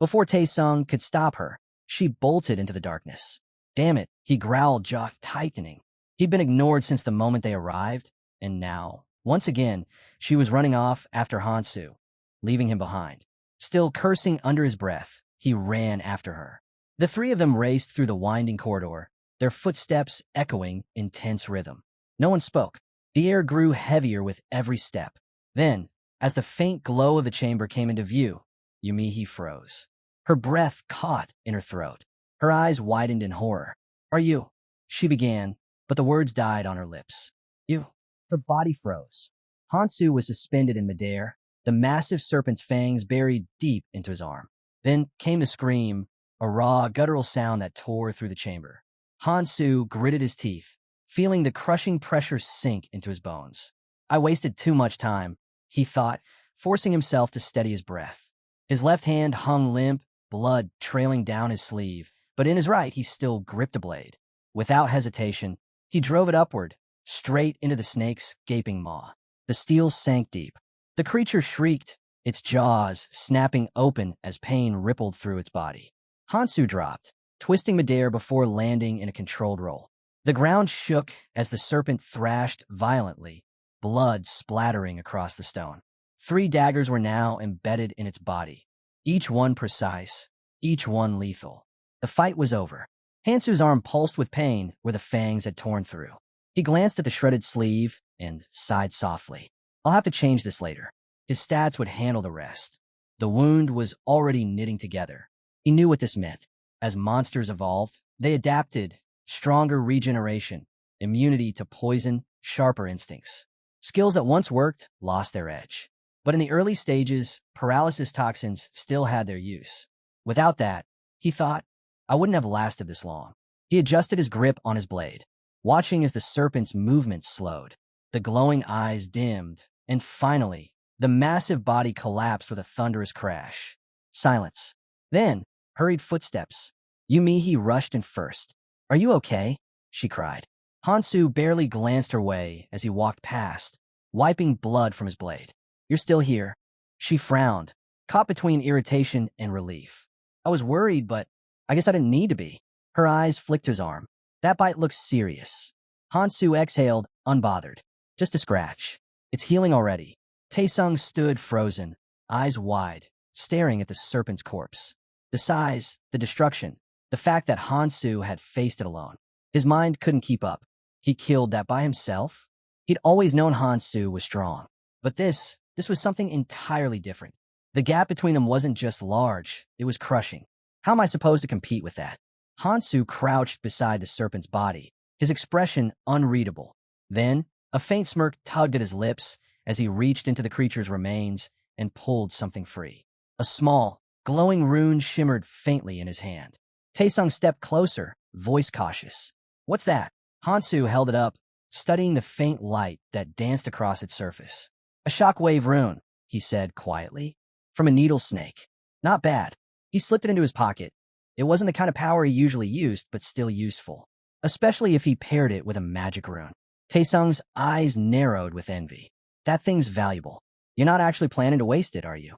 Before Taesung could stop her, she bolted into the darkness. Damn it, he growled, jaw tightening. He'd been ignored since the moment they arrived, and now, once again, she was running off after Hansu, leaving him behind. Still cursing under his breath, he ran after her. The three of them raced through the winding corridor, their footsteps echoing in tense rhythm. No one spoke. The air grew heavier with every step. Then, as the faint glow of the chamber came into view, Yumihi froze. Her breath caught in her throat. Her eyes widened in horror. Are you? She began, but the words died on her lips. You. Her body froze. Hansu was suspended in midair, the massive serpent's fangs buried deep into his arm. Then came the scream, a raw, guttural sound that tore through the chamber. Hansu gritted his teeth, feeling the crushing pressure sink into his bones. I wasted too much time, he thought, forcing himself to steady his breath. His left hand hung limp, blood trailing down his sleeve, but in his right he still gripped a blade. Without hesitation, he drove it upward, straight into the snake's gaping maw. The steel sank deep. The creature shrieked, its jaws snapping open as pain rippled through its body. Hansu dropped, twisting midair before landing in a controlled roll. The ground shook as the serpent thrashed violently, blood splattering across the stone. 3 daggers were now embedded in its body, each one precise, each one lethal. The fight was over. Hansu's arm pulsed with pain where the fangs had torn through. He glanced at the shredded sleeve and sighed softly. I'll have to change this later. His stats would handle the rest. The wound was already knitting together. He knew what this meant. As monsters evolved, they adapted, stronger regeneration, immunity to poison, sharper instincts. Skills that once worked lost their edge. But in the early stages, paralysis toxins still had their use. Without that, he thought, I wouldn't have lasted this long. He adjusted his grip on his blade, watching as the serpent's movements slowed. The glowing eyes dimmed, and finally, the massive body collapsed with a thunderous crash. Silence. Then, hurried footsteps. Yumihi rushed in first. Are you okay? She cried. Hansu barely glanced her way as he walked past, wiping blood from his blade. You're still here. She frowned, caught between irritation and relief. I was worried, but I guess I didn't need to be. Her eyes flicked his arm. That bite looks serious. Hansu exhaled, unbothered. Just a scratch. It's healing already. Taesung stood frozen, eyes wide, staring at the serpent's corpse. The size, the destruction, the fact that Hansu had faced it alone. His mind couldn't keep up. He killed that by himself? He'd always known Hansu was strong. But this was something entirely different. The gap between them wasn't just large, it was crushing. How am I supposed to compete with that? Hansu crouched beside the serpent's body, his expression unreadable. Then, a faint smirk tugged at his lips as he reached into the creature's remains and pulled something free. A small, glowing rune shimmered faintly in his hand. Taesung stepped closer, voice cautious. What's that? Hansu held it up, studying the faint light that danced across its surface. A shockwave rune, he said quietly. From a needle snake. Not bad. He slipped it into his pocket. It wasn't the kind of power he usually used, but still useful. Especially if he paired it with a magic rune. Taesung's eyes narrowed with envy. That thing's valuable. You're not actually planning to waste it, are you?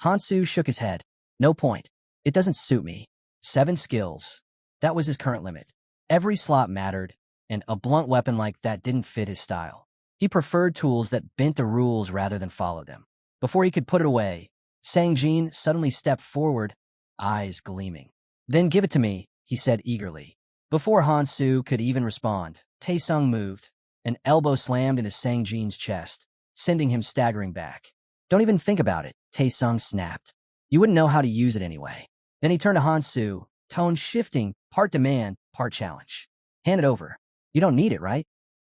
Hansu shook his head. No point. It doesn't suit me. 7 skills. That was his current limit. Every slot mattered, and a blunt weapon like that didn't fit his style. He preferred tools that bent the rules rather than followed them. Before he could put it away, Sang-jin suddenly stepped forward, eyes gleaming. Then give it to me, he said eagerly. Before Hansu could even respond, Taesung moved. An elbow slammed into Sang-jin's chest, sending him staggering back. Don't even think about it, Taesung snapped. You wouldn't know how to use it anyway. Then he turned to Hansu, tone shifting, part demand, part challenge. Hand it over. You don't need it, right?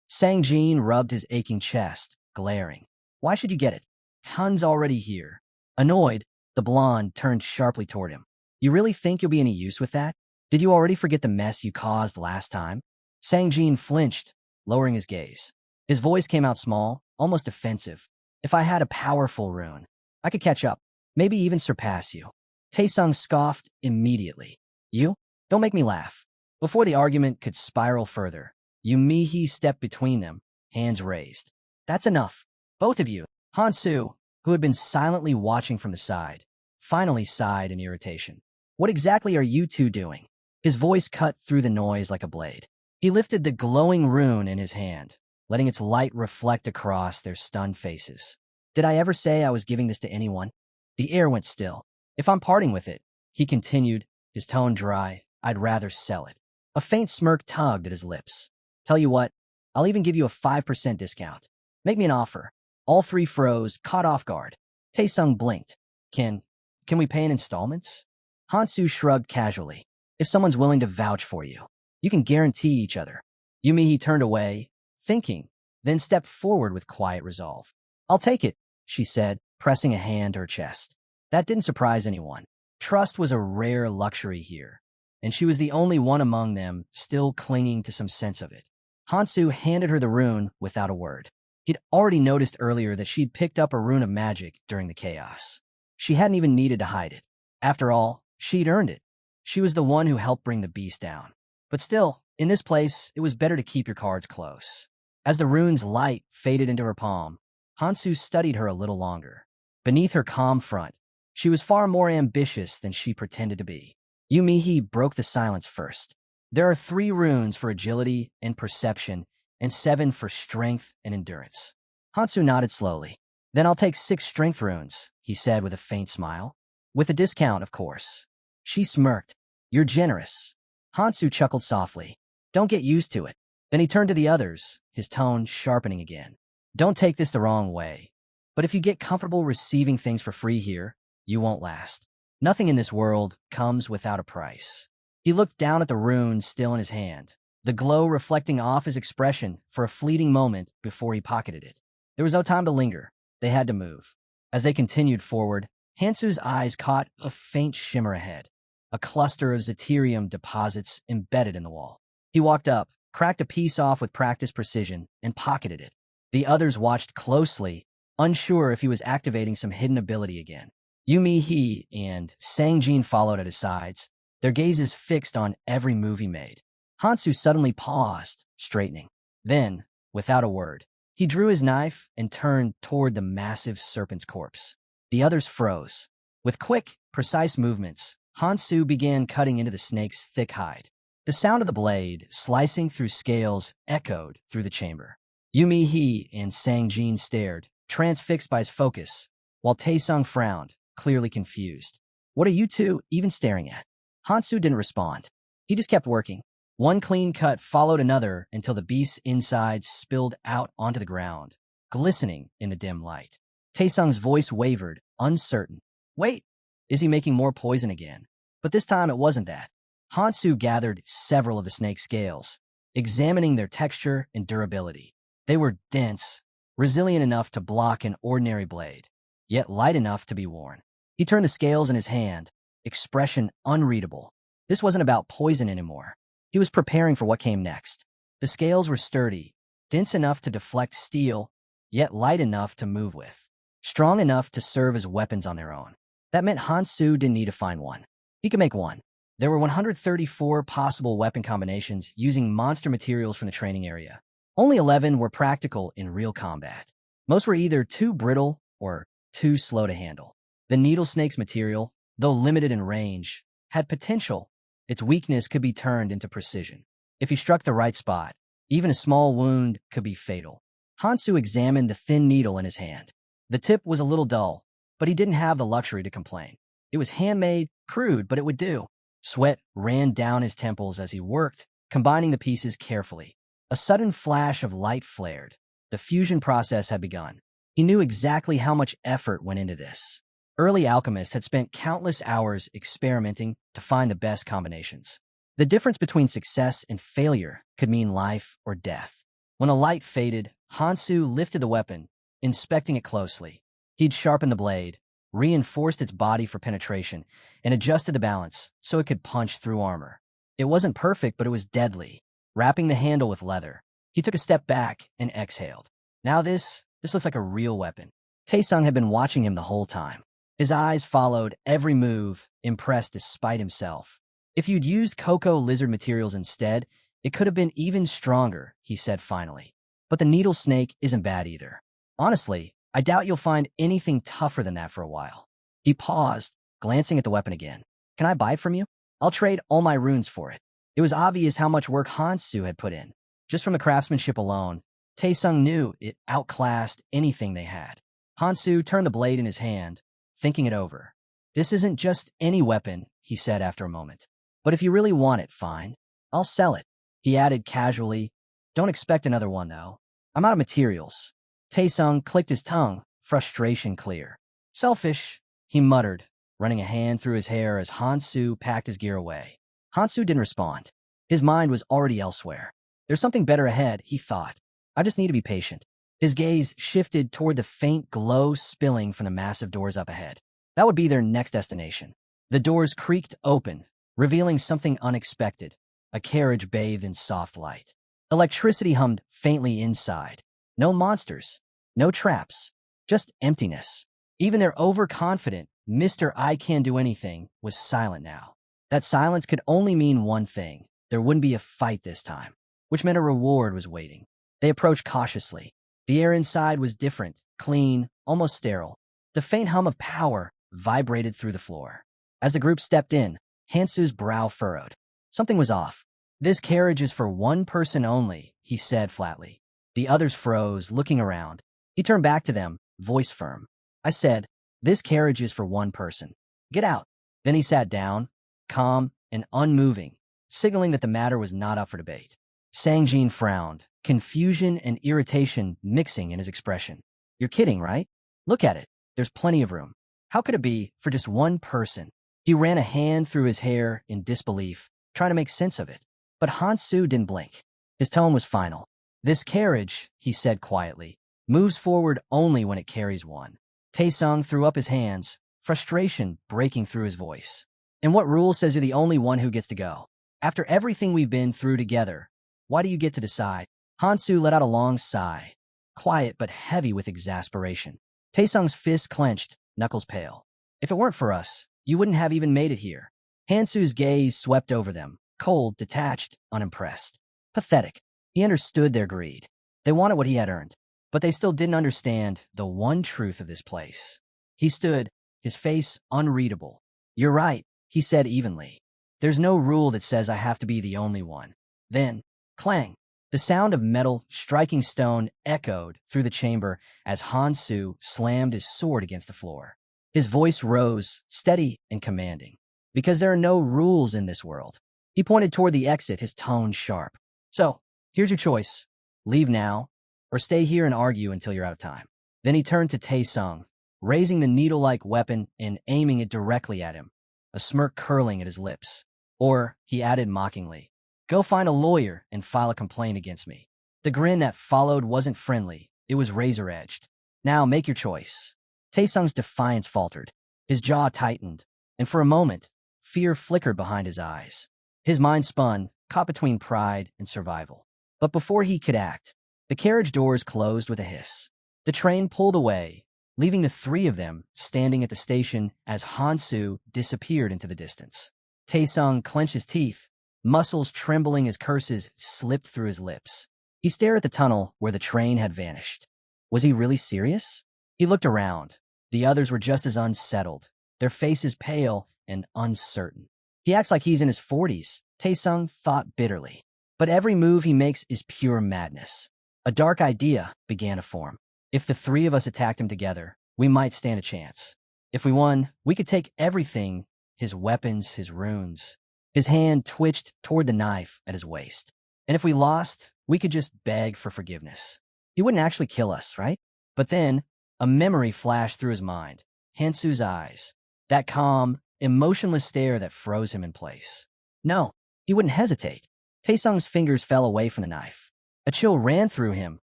Sang-jin rubbed his aching chest, glaring. Why should you get it? Tun's already here. Annoyed, the blonde turned sharply toward him. You really think you'll be any use with that? Did you already forget the mess you caused last time? Sang-jin flinched, lowering his gaze. His voice came out small, almost offensive. If I had a powerful rune, I could catch up, maybe even surpass you. Taesung scoffed immediately. You? Don't make me laugh. Before the argument could spiral further, Yumihi stepped between them, hands raised. That's enough. Both of you. Hansu, who had been silently watching from the side, finally sighed in irritation. What exactly are you two doing? His voice cut through the noise like a blade. He lifted the glowing rune in his hand, letting its light reflect across their stunned faces. Did I ever say I was giving this to anyone? The air went still. If I'm parting with it, he continued, his tone dry, I'd rather sell it. A faint smirk tugged at his lips. Tell you what, I'll even give you a 5% discount. Make me an offer. All three froze, caught off guard. Taesung blinked. Can we pay in installments? Hansu shrugged casually. If someone's willing to vouch for you, you can guarantee each other. Yumihi turned away, thinking, then stepped forward with quiet resolve. I'll take it, she said, pressing a hand to her chest. That didn't surprise anyone. Trust was a rare luxury here, and she was the only one among them still clinging to some sense of it. Hansu handed her the rune without a word. He'd already noticed earlier that she'd picked up a rune of magic during the chaos. She hadn't even needed to hide it. After all, she'd earned it. She was the one who helped bring the beast down. But still, in this place, it was better to keep your cards close. As the rune's light faded into her palm, Hansu studied her a little longer. Beneath her calm front, she was far more ambitious than she pretended to be. Yumihi broke the silence first. There are 3 runes for agility and perception, and 7 for strength and endurance. Hansu nodded slowly. Then I'll take 6 strength runes, he said with a faint smile. With a discount, of course. She smirked. You're generous. Hansu chuckled softly. Don't get used to it. Then he turned to the others, his tone sharpening again. Don't take this the wrong way, but if you get comfortable receiving things for free here, you won't last. Nothing in this world comes without a price. He looked down at the rune still in his hand, the glow reflecting off his expression for a fleeting moment before he pocketed it. There was no time to linger. They had to move. As they continued forward, Hansu's eyes caught a faint shimmer ahead, a cluster of Zeterium deposits embedded in the wall. He walked up, cracked a piece off with practiced precision, and pocketed it. The others watched closely, unsure if he was activating some hidden ability again. Yumihi and Sang-jin followed at his sides, their gazes fixed on every move he made. Hansu suddenly paused, straightening. Then, without a word, he drew his knife and turned toward the massive serpent's corpse. The others froze. With quick, precise movements, Hansu began cutting into the snake's thick hide. The sound of the blade, slicing through scales, echoed through the chamber. Yumihi and Sang-jin stared, transfixed by his focus, while Taesung frowned, clearly confused. What are you two even staring at? Hansu didn't respond. He just kept working. One clean cut followed another until the beast's insides spilled out onto the ground, glistening in the dim light. Taesung's voice wavered, uncertain. Wait, is he making more poison again? But this time it wasn't that. Hansu gathered several of the snake's scales, examining their texture and durability. They were dense, resilient enough to block an ordinary blade, yet light enough to be worn. He turned the scales in his hand, expression unreadable. This wasn't about poison anymore. He was preparing for what came next. The scales were sturdy, dense enough to deflect steel, yet light enough to move with, strong enough to serve as weapons on their own. That meant Hansu didn't need to find one. He could make one. There were 134 possible weapon combinations using monster materials from the training area. Only 11 were practical in real combat. Most were either too brittle or too slow to handle. The needle snake's material, though limited in range, had potential. Its weakness could be turned into precision. If he struck the right spot, even a small wound could be fatal. Hansu examined the thin needle in his hand. The tip was a little dull, but he didn't have the luxury to complain. It was handmade, crude, but it would do. Sweat ran down his temples as he worked, combining the pieces carefully. A sudden flash of light flared. The fusion process had begun. He knew exactly how much effort went into this. Early alchemists had spent countless hours experimenting to find the best combinations. The difference between success and failure could mean life or death. When the light faded, Hansu lifted the weapon, inspecting it closely. He'd sharpened the blade, reinforced its body for penetration, and adjusted the balance so it could punch through armor. It wasn't perfect, but it was deadly. Wrapping the handle with leather, he took a step back and exhaled. Now this looks like a real weapon. Taesung had been watching him the whole time. His eyes followed every move, impressed despite himself. If you'd used cocoa lizard materials instead, it could have been even stronger, he said finally. But the needle snake isn't bad either. Honestly, I doubt you'll find anything tougher than that for a while. He paused, glancing at the weapon again. Can I buy it from you? I'll trade all my runes for it. It was obvious how much work Hansu had put in. Just from the craftsmanship alone, Taesung knew it outclassed anything they had. Hansu turned the blade in his hand, thinking it over. This isn't just any weapon, he said after a moment. But if you really want it, fine. I'll sell it. He added casually, don't expect another one, though. I'm out of materials. Taesung clicked his tongue, frustration clear. Selfish, he muttered, running a hand through his hair as Hansu packed his gear away. Hansu didn't respond. His mind was already elsewhere. There's something better ahead, he thought. I just need to be patient. His gaze shifted toward the faint glow spilling from the massive doors up ahead. That would be their next destination. The doors creaked open, revealing something unexpected, a carriage bathed in soft light. Electricity hummed faintly inside. No monsters, no traps, just emptiness. Even their overconfident Mr. I Can Do Anything was silent now. That silence could only mean one thing. There wouldn't be a fight this time, which meant a reward was waiting. They approached cautiously. The air inside was different, clean, almost sterile. The faint hum of power vibrated through the floor. As the group stepped in, Hansu's brow furrowed. Something was off. This carriage is for one person only, he said flatly. The others froze, looking around. He turned back to them, voice firm. I said, this carriage is for one person. Get out. Then he sat down, calm and unmoving, signaling that the matter was not up for debate. Sangjin frowned, confusion and irritation mixing in his expression. You're kidding, right? Look at it. There's plenty of room. How could it be for just one person? He ran a hand through his hair in disbelief, trying to make sense of it. But Hansu didn't blink. His tone was final. This carriage, he said quietly, moves forward only when it carries one. Taesung threw up his hands, frustration breaking through his voice. And what rule says you're the only one who gets to go? After everything we've been through together, why do you get to decide? Hansu let out a long sigh, quiet but heavy with exasperation. Taesung's fist clenched, knuckles pale. If it weren't for us, you wouldn't have even made it here. Hansu's gaze swept over them, cold, detached, unimpressed. Pathetic. He understood their greed. They wanted what he had earned, but they still didn't understand the one truth of this place. He stood, his face unreadable. You're right, he said evenly. There's no rule that says I have to be the only one. Then, clang. The sound of metal striking stone echoed through the chamber as Hansu slammed his sword against the floor. His voice rose, steady and commanding. Because there are no rules in this world. He pointed toward the exit, his tone sharp. So, here's your choice. Leave now, or stay here and argue until you're out of time. Then he turned to Taesung, raising the needle-like weapon and aiming it directly at him, a smirk curling at his lips. Or, he added mockingly, go find a lawyer and file a complaint against me. The grin that followed wasn't friendly, it was razor-edged. Now make your choice. Taesung's defiance faltered. His jaw tightened, and for a moment, fear flickered behind his eyes. His mind spun, caught between pride and survival. But before he could act, the carriage doors closed with a hiss. The train pulled away, leaving the three of them standing at the station as Hansu disappeared into the distance. Taesung clenched his teeth, muscles trembling as curses slipped through his lips. He stared at the tunnel where the train had vanished. Was he really serious? He looked around. The others were just as unsettled, their faces pale and uncertain. He acts like he's in his 40s, Taesung thought bitterly. But every move he makes is pure madness. A dark idea began to form. If the three of us attacked him together, we might stand a chance. If we won, we could take everything, his weapons, his runes. His hand twitched toward the knife at his waist. And if we lost, we could just beg for forgiveness. He wouldn't actually kill us, right? But then, a memory flashed through his mind. Hansu's eyes. That calm, emotionless stare that froze him in place. No, he wouldn't hesitate. Taesung's fingers fell away from the knife. A chill ran through him,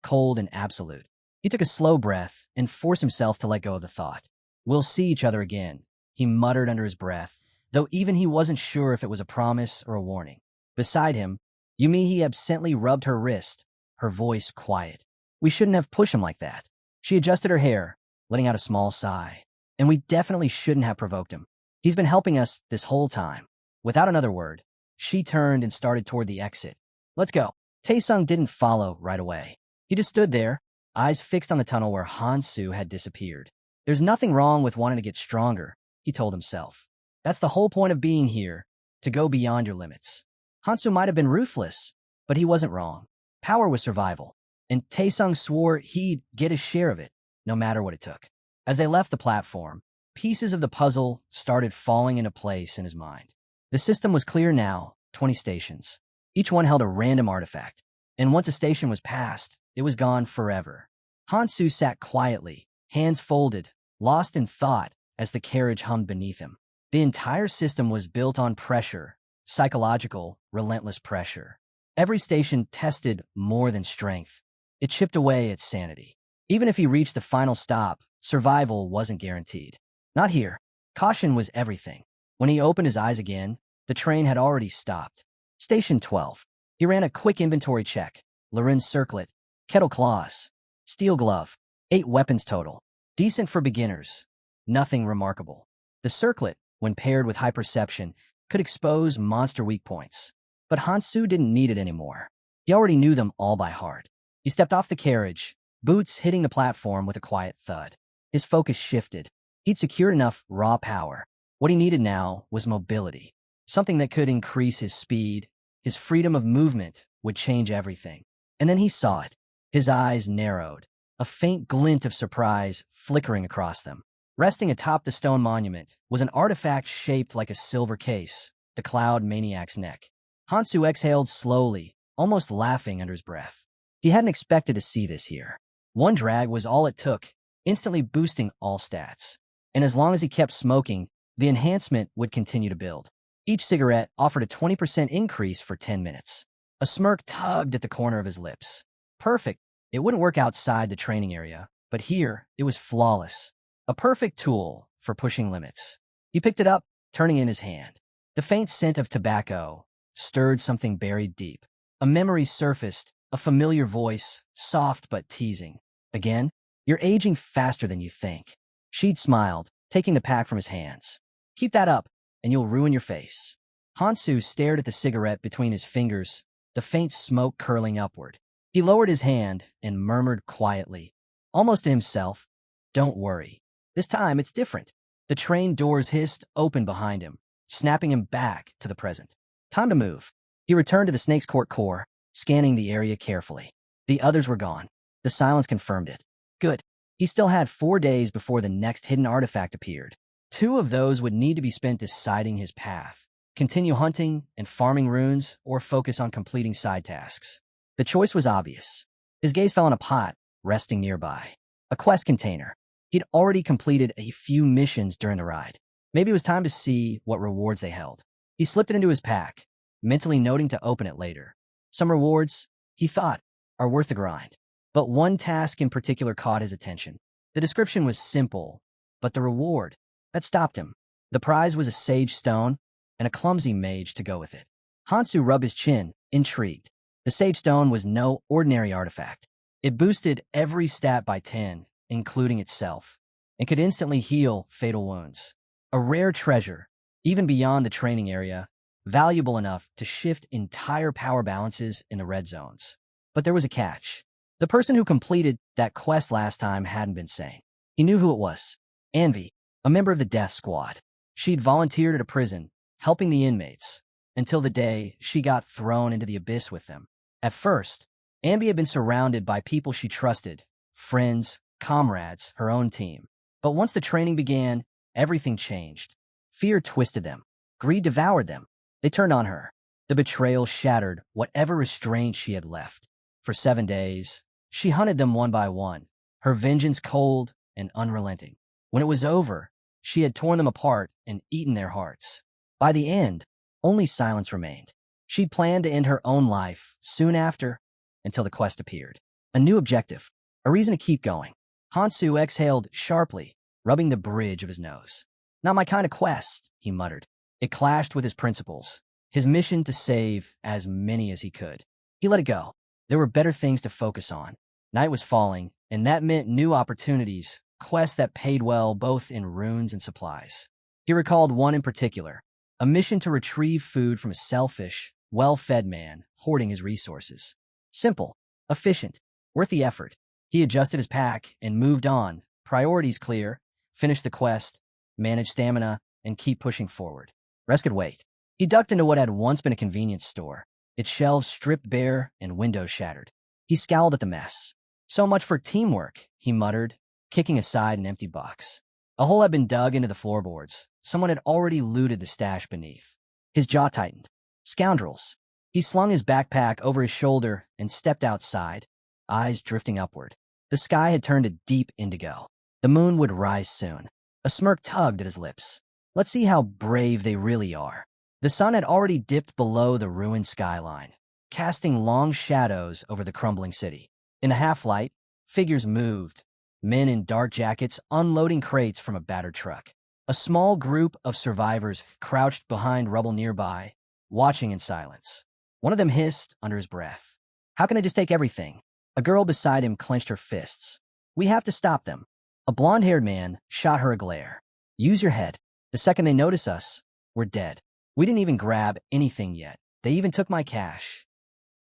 cold and absolute. He took a slow breath and forced himself to let go of the thought. "We'll see each other again," he muttered under his breath, though even he wasn't sure if it was a promise or a warning. Beside him, Yumihi absently rubbed her wrist, her voice quiet. "We shouldn't have pushed him like that." She adjusted her hair, letting out a small sigh. "And we definitely shouldn't have provoked him. He's been helping us this whole time." Without another word, she turned and started toward the exit. "Let's go." Taesung didn't follow right away. He just stood there, eyes fixed on the tunnel where Hansu had disappeared. "There's nothing wrong with wanting to get stronger," he told himself. "That's the whole point of being here, to go beyond your limits." Hansu might have been ruthless, but he wasn't wrong. Power was survival, and Taesung swore he'd get his share of it, no matter what it took. As they left the platform, pieces of the puzzle started falling into place in his mind. The system was clear now, 20 stations. Each one held a random artifact, and once a station was passed, it was gone forever. Hansu sat quietly, hands folded, lost in thought as the carriage hummed beneath him. The entire system was built on pressure, psychological, relentless pressure. Every station tested more than strength. It chipped away at sanity. Even if he reached the final stop, survival wasn't guaranteed. Not here. Caution was everything. When he opened his eyes again, the train had already stopped. Station 12. He ran a quick inventory check. Loren's circlet, kettle claws, steel glove, 8 weapons total. Decent for beginners. Nothing remarkable. The circlet, when paired with high perception, could expose monster weak points. But Hansu didn't need it anymore. He already knew them all by heart. He stepped off the carriage, boots hitting the platform with a quiet thud. His focus shifted. He'd secured enough raw power. What he needed now was mobility. Something that could increase his speed. His freedom of movement would change everything. And then he saw it. His eyes narrowed, a faint glint of surprise flickering across them. Resting atop the stone monument was an artifact shaped like a silver case, the Cloud Maniac's neck. Hansu exhaled slowly, almost laughing under his breath. He hadn't expected to see this here. One drag was all it took, instantly boosting all stats. And as long as he kept smoking, the enhancement would continue to build. Each cigarette offered a 20% increase for 10 minutes. A smirk tugged at the corner of his lips. Perfect. It wouldn't work outside the training area, but here it was flawless. A perfect tool for pushing limits. He picked it up, turning in his hand. The faint scent of tobacco stirred something buried deep. A memory surfaced, a familiar voice, soft but teasing. "Again? You're aging faster than you think." She'd smiled, taking the pack from his hands. "Keep that up, and you'll ruin your face." Hansu stared at the cigarette between his fingers, the faint smoke curling upward. He lowered his hand and murmured quietly, almost to himself, "Don't worry. This time it's different." The train doors hissed open behind him, snapping him back to the present. Time to move. He returned to the Snake's Court core, scanning the area carefully. The others were gone. The silence confirmed it. Good. He still had 4 days before the next hidden artifact appeared. 2 of those would need to be spent deciding his path. Continue hunting and farming runes, or focus on completing side tasks. The choice was obvious. His gaze fell on a pot, resting nearby. A quest container. He'd already completed a few missions during the ride. Maybe it was time to see what rewards they held. He slipped it into his pack, mentally noting to open it later. Some rewards, he thought, are worth the grind. But one task in particular caught his attention. The description was simple, but the reward, that stopped him. The prize was a sage stone, and a clumsy mage to go with it. Hansu rubbed his chin, intrigued. The sage stone was no ordinary artifact. It boosted every stat by 10, including itself, and could instantly heal fatal wounds. A rare treasure, even beyond the training area, valuable enough to shift entire power balances in the red zones. But there was a catch. The person who completed that quest last time hadn't been sane. He knew who it was. Anvi, a member of the death squad. She'd volunteered at a prison, helping the inmates, until the day she got thrown into the abyss with them. At first, Anvi had been surrounded by people she trusted, friends, comrades, her own team. But once the training began, everything changed. Fear twisted them. Greed devoured them. They turned on her. The betrayal shattered whatever restraint she had left. For 7 days, she hunted them one by one, her vengeance cold and unrelenting. When it was over, she had torn them apart and eaten their hearts. By the end, only silence remained. She'd planned to end her own life soon after, until the quest appeared. A new objective, a reason to keep going. Hansu exhaled sharply, rubbing the bridge of his nose. Not my kind of quest, he muttered. It clashed with his principles, his mission to save as many as he could. He let it go. There were better things to focus on. Night was falling, and that meant new opportunities, quests that paid well both in runes and supplies. He recalled one in particular, a mission to retrieve food from a selfish, well-fed man hoarding his resources. Simple, efficient, worth the effort. He adjusted his pack and moved on, priorities clear, finish the quest, manage stamina, and keep pushing forward. Rest could wait. He ducked into what had once been a convenience store, its shelves stripped bare and windows shattered. He scowled at the mess. So much for teamwork, he muttered, kicking aside an empty box. A hole had been dug into the floorboards. Someone had already looted the stash beneath. His jaw tightened. Scoundrels. He slung his backpack over his shoulder and stepped outside, eyes drifting upward. The sky had turned to deep indigo. The moon would rise soon. A smirk tugged at his lips. Let's see how brave they really are. The sun had already dipped below the ruined skyline, casting long shadows over the crumbling city. In the half-light, figures moved, men in dark jackets unloading crates from a battered truck. A small group of survivors crouched behind rubble nearby, watching in silence. One of them hissed under his breath. How can I just take everything? A girl beside him clenched her fists. We have to stop them. A blonde-haired man shot her a glare. Use your head. The second they notice us, we're dead. We didn't even grab anything yet. They even took my cash.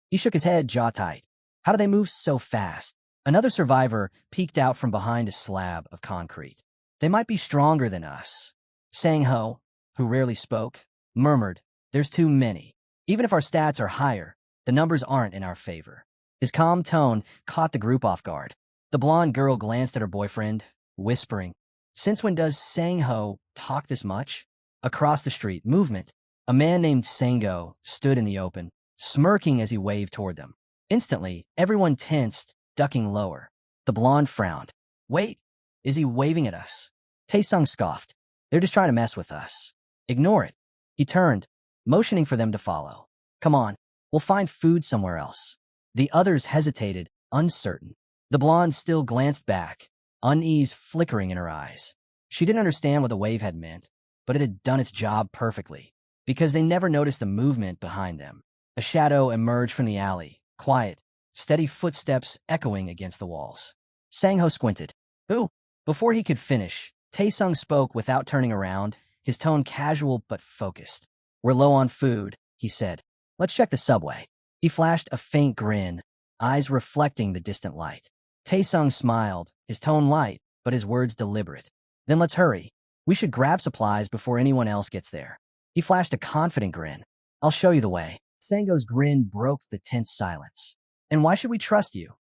He shook his head, jaw tight. How do they move so fast? Another survivor peeked out from behind a slab of concrete. They might be stronger than us. Sang-ho, who rarely spoke, murmured, there's too many. Even if our stats are higher, the numbers aren't in our favor. His calm tone caught the group off guard. The blonde girl glanced at her boyfriend, whispering, since when does Sang-ho talk this much? Across the street, movement. A man named Sango stood in the open, smirking as he waved toward them. Instantly, everyone tensed, ducking lower. The blonde frowned. Wait, is he waving at us? Taesung scoffed. They're just trying to mess with us. Ignore it. He turned, motioning for them to follow. Come on, we'll find food somewhere else. The others hesitated, uncertain. The blonde still glanced back, unease flickering in her eyes. She didn't understand what the wave had meant, but it had done its job perfectly, because they never noticed the movement behind them. A shadow emerged from the alley, quiet, steady footsteps echoing against the walls. Sang-ho squinted. Who? Before he could finish, Taesung spoke without turning around, his tone casual but focused. We're low on food, he said. Let's check the subway. He flashed a faint grin, eyes reflecting the distant light. Taesung smiled, his tone light, but his words deliberate. Then let's hurry. We should grab supplies before anyone else gets there. He flashed a confident grin. I'll show you the way. Sango's grin broke the tense silence. And why should we trust you?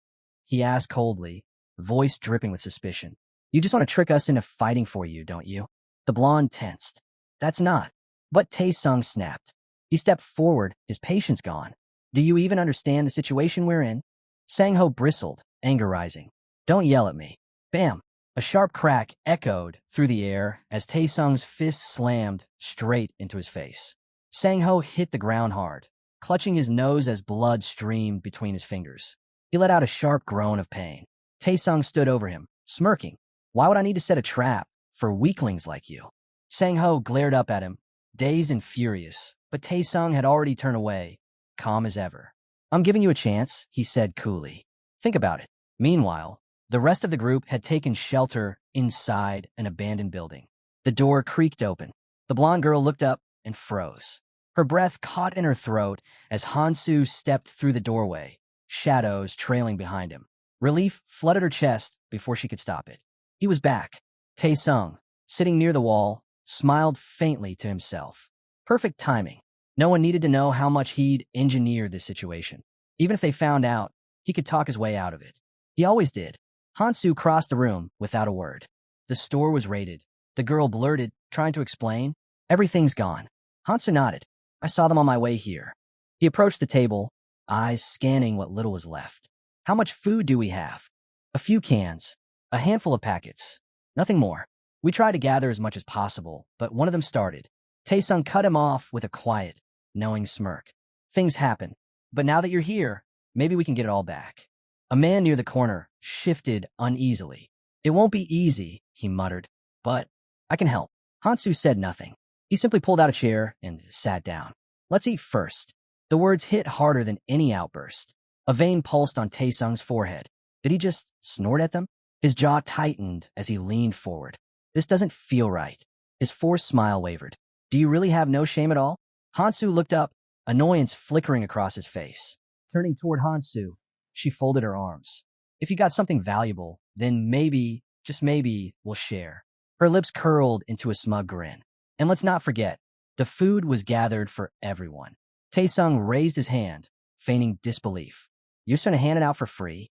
He asked coldly, voice dripping with suspicion. You just want to trick us into fighting for you, don't you? The blonde tensed. That's not. But Taesung snapped. He stepped forward, his patience gone. Do you even understand the situation we're in? Sang-ho bristled, anger rising. Don't yell at me. Bam! A sharp crack echoed through the air as Taesung's fist slammed straight into his face. Sang-ho hit the ground hard, clutching his nose as blood streamed between his fingers. He let out a sharp groan of pain. Taesung stood over him, smirking. Why would I need to set a trap for weaklings like you? Sang-ho glared up at him, dazed and furious, but Taesung had already turned away, calm as ever. I'm giving you a chance, he said coolly. Think about it. Meanwhile, the rest of the group had taken shelter inside an abandoned building. The door creaked open. The blonde girl looked up and froze. Her breath caught in her throat as Hansu stepped through the doorway, shadows trailing behind him. Relief flooded her chest before she could stop it. He was back. Taesung, sitting near the wall, smiled faintly to himself. Perfect timing. No one needed to know how much he'd engineered this situation. Even if they found out, he could talk his way out of it. He always did. Hansu crossed the room without a word. The store was raided. The girl blurted, trying to explain. Everything's gone. Hansu nodded. I saw them on my way here. He approached the table, eyes scanning what little was left. How much food do we have? A few cans. A handful of packets. Nothing more. We tried to gather as much as possible, but one of them started. Taesung cut him off with a quiet, knowing smirk. Things happen. But now that you're here, maybe we can get it all back. A man near the corner shifted uneasily. It won't be easy, he muttered. but I can help. Hansu said nothing. He simply pulled out a chair and sat down. Let's eat first. The words hit harder than any outburst. A vein pulsed on Taesung's forehead. Did he just snort at them? His jaw tightened as he leaned forward. This doesn't feel right. His forced smile wavered. Do you really have no shame at all? Hansu looked up, annoyance flickering across his face. Turning toward Hansu, she folded her arms. If you got something valuable, then maybe, just maybe, we'll share. Her lips curled into a smug grin. And let's not forget, the food was gathered for everyone. Taesung raised his hand, feigning disbelief. You're just going to hand it out for free?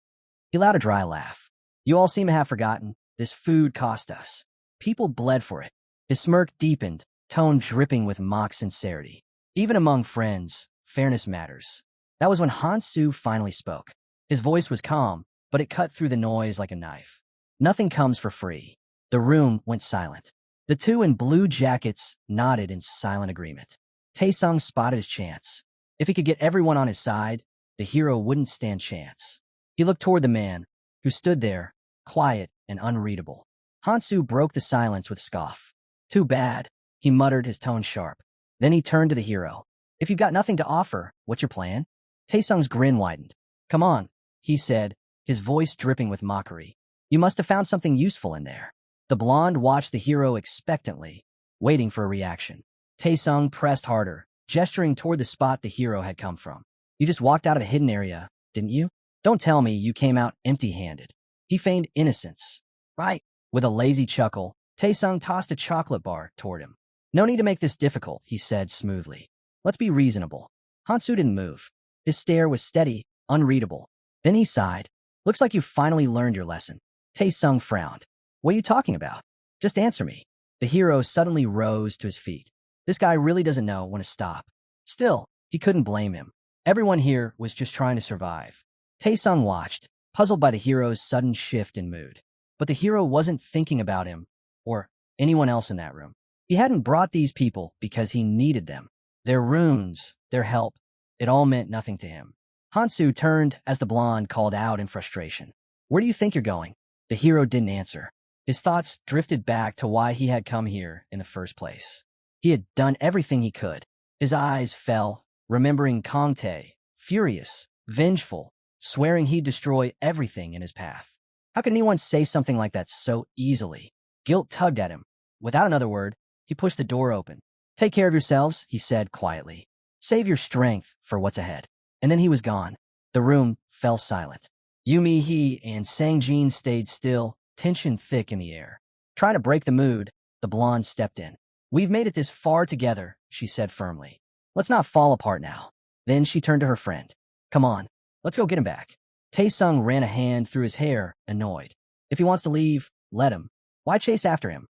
He allowed a dry laugh. You all seem to have forgotten. This food cost us. People bled for it. His smirk deepened, tone dripping with mock sincerity. Even among friends, fairness matters. That was when Hansu finally spoke. His voice was calm, but it cut through the noise like a knife. Nothing comes for free. The room went silent. The two in blue jackets nodded in silent agreement. Taesung spotted his chance. If he could get everyone on his side, the hero wouldn't stand chance. He looked toward the man, who stood there, quiet and unreadable. Hansu broke the silence with a scoff. Too bad, he muttered, his tone sharp. Then he turned to the hero. If you've got nothing to offer, what's your plan? Taesung's grin widened. Come on, he said, his voice dripping with mockery. You must have found something useful in there. The blonde watched the hero expectantly, waiting for a reaction. Taesung pressed harder, gesturing toward the spot the hero had come from. You just walked out of the hidden area, didn't you? Don't tell me you came out empty-handed. He feigned innocence. Right. With a lazy chuckle, Taesung tossed a chocolate bar toward him. No need to make this difficult, he said smoothly. Let's be reasonable. Hansu didn't move. His stare was steady, unreadable. Then he sighed. Looks like you finally learned your lesson. Taesung frowned. What are you talking about? Just answer me. The hero suddenly rose to his feet. This guy really doesn't know when to stop. Still, he couldn't blame him. Everyone here was just trying to survive. Taesung watched, puzzled by the hero's sudden shift in mood. But the hero wasn't thinking about him, or anyone else in that room. He hadn't brought these people because he needed them. Their runes, their help, it all meant nothing to him. Hansu turned as the blonde called out in frustration. Where do you think you're going? The hero didn't answer. His thoughts drifted back to why he had come here in the first place. He had done everything he could. His eyes fell, remembering Kongtae, furious, vengeful, swearing he'd destroy everything in his path. How could anyone say something like that so easily? Guilt tugged at him. Without another word, he pushed the door open. Take care of yourselves, he said quietly. Save your strength for what's ahead. And then he was gone. The room fell silent. Yumi, he, and Sang-jin stayed still, tension thick in the air. Trying to break the mood, the blonde stepped in. We've made it this far together, she said firmly. Let's not fall apart now. Then she turned to her friend. Come on, let's go get him back. Taesung ran a hand through his hair, annoyed. If he wants to leave, let him. Why chase after him?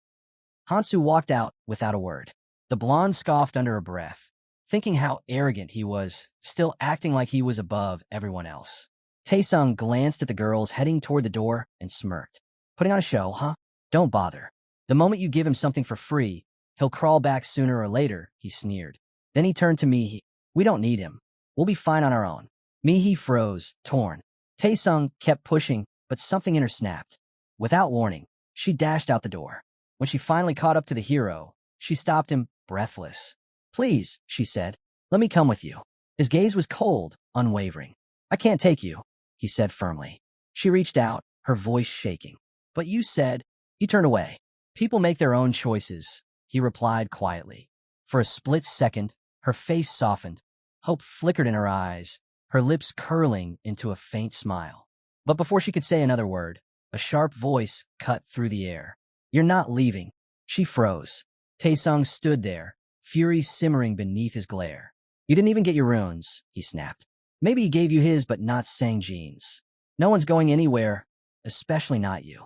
Hansu walked out without a word. The blonde scoffed under her breath, thinking how arrogant he was, still acting like he was above everyone else. Taesung glanced at the girls heading toward the door and smirked. Putting on a show, huh? Don't bother. The moment you give him something for free, he'll crawl back sooner or later, he sneered. Then he turned to Mihi. We don't need him. We'll be fine on our own. Mihi froze, torn. Taesung kept pushing, but something in her snapped. Without warning, she dashed out the door. When she finally caught up to the hero, she stopped him, breathless. Please, she said, let me come with you. His gaze was cold, unwavering. I can't take you, he said firmly. She reached out, her voice shaking. But you said, he turned away. People make their own choices, he replied quietly. For a split second, her face softened. Hope flickered in her eyes, her lips curling into a faint smile. But before she could say another word, a sharp voice cut through the air. You're not leaving. She froze. Taesung stood there, fury simmering beneath his glare. You didn't even get your runes, he snapped. Maybe he gave you his, but not Sang-jin's. No one's going anywhere, especially not you.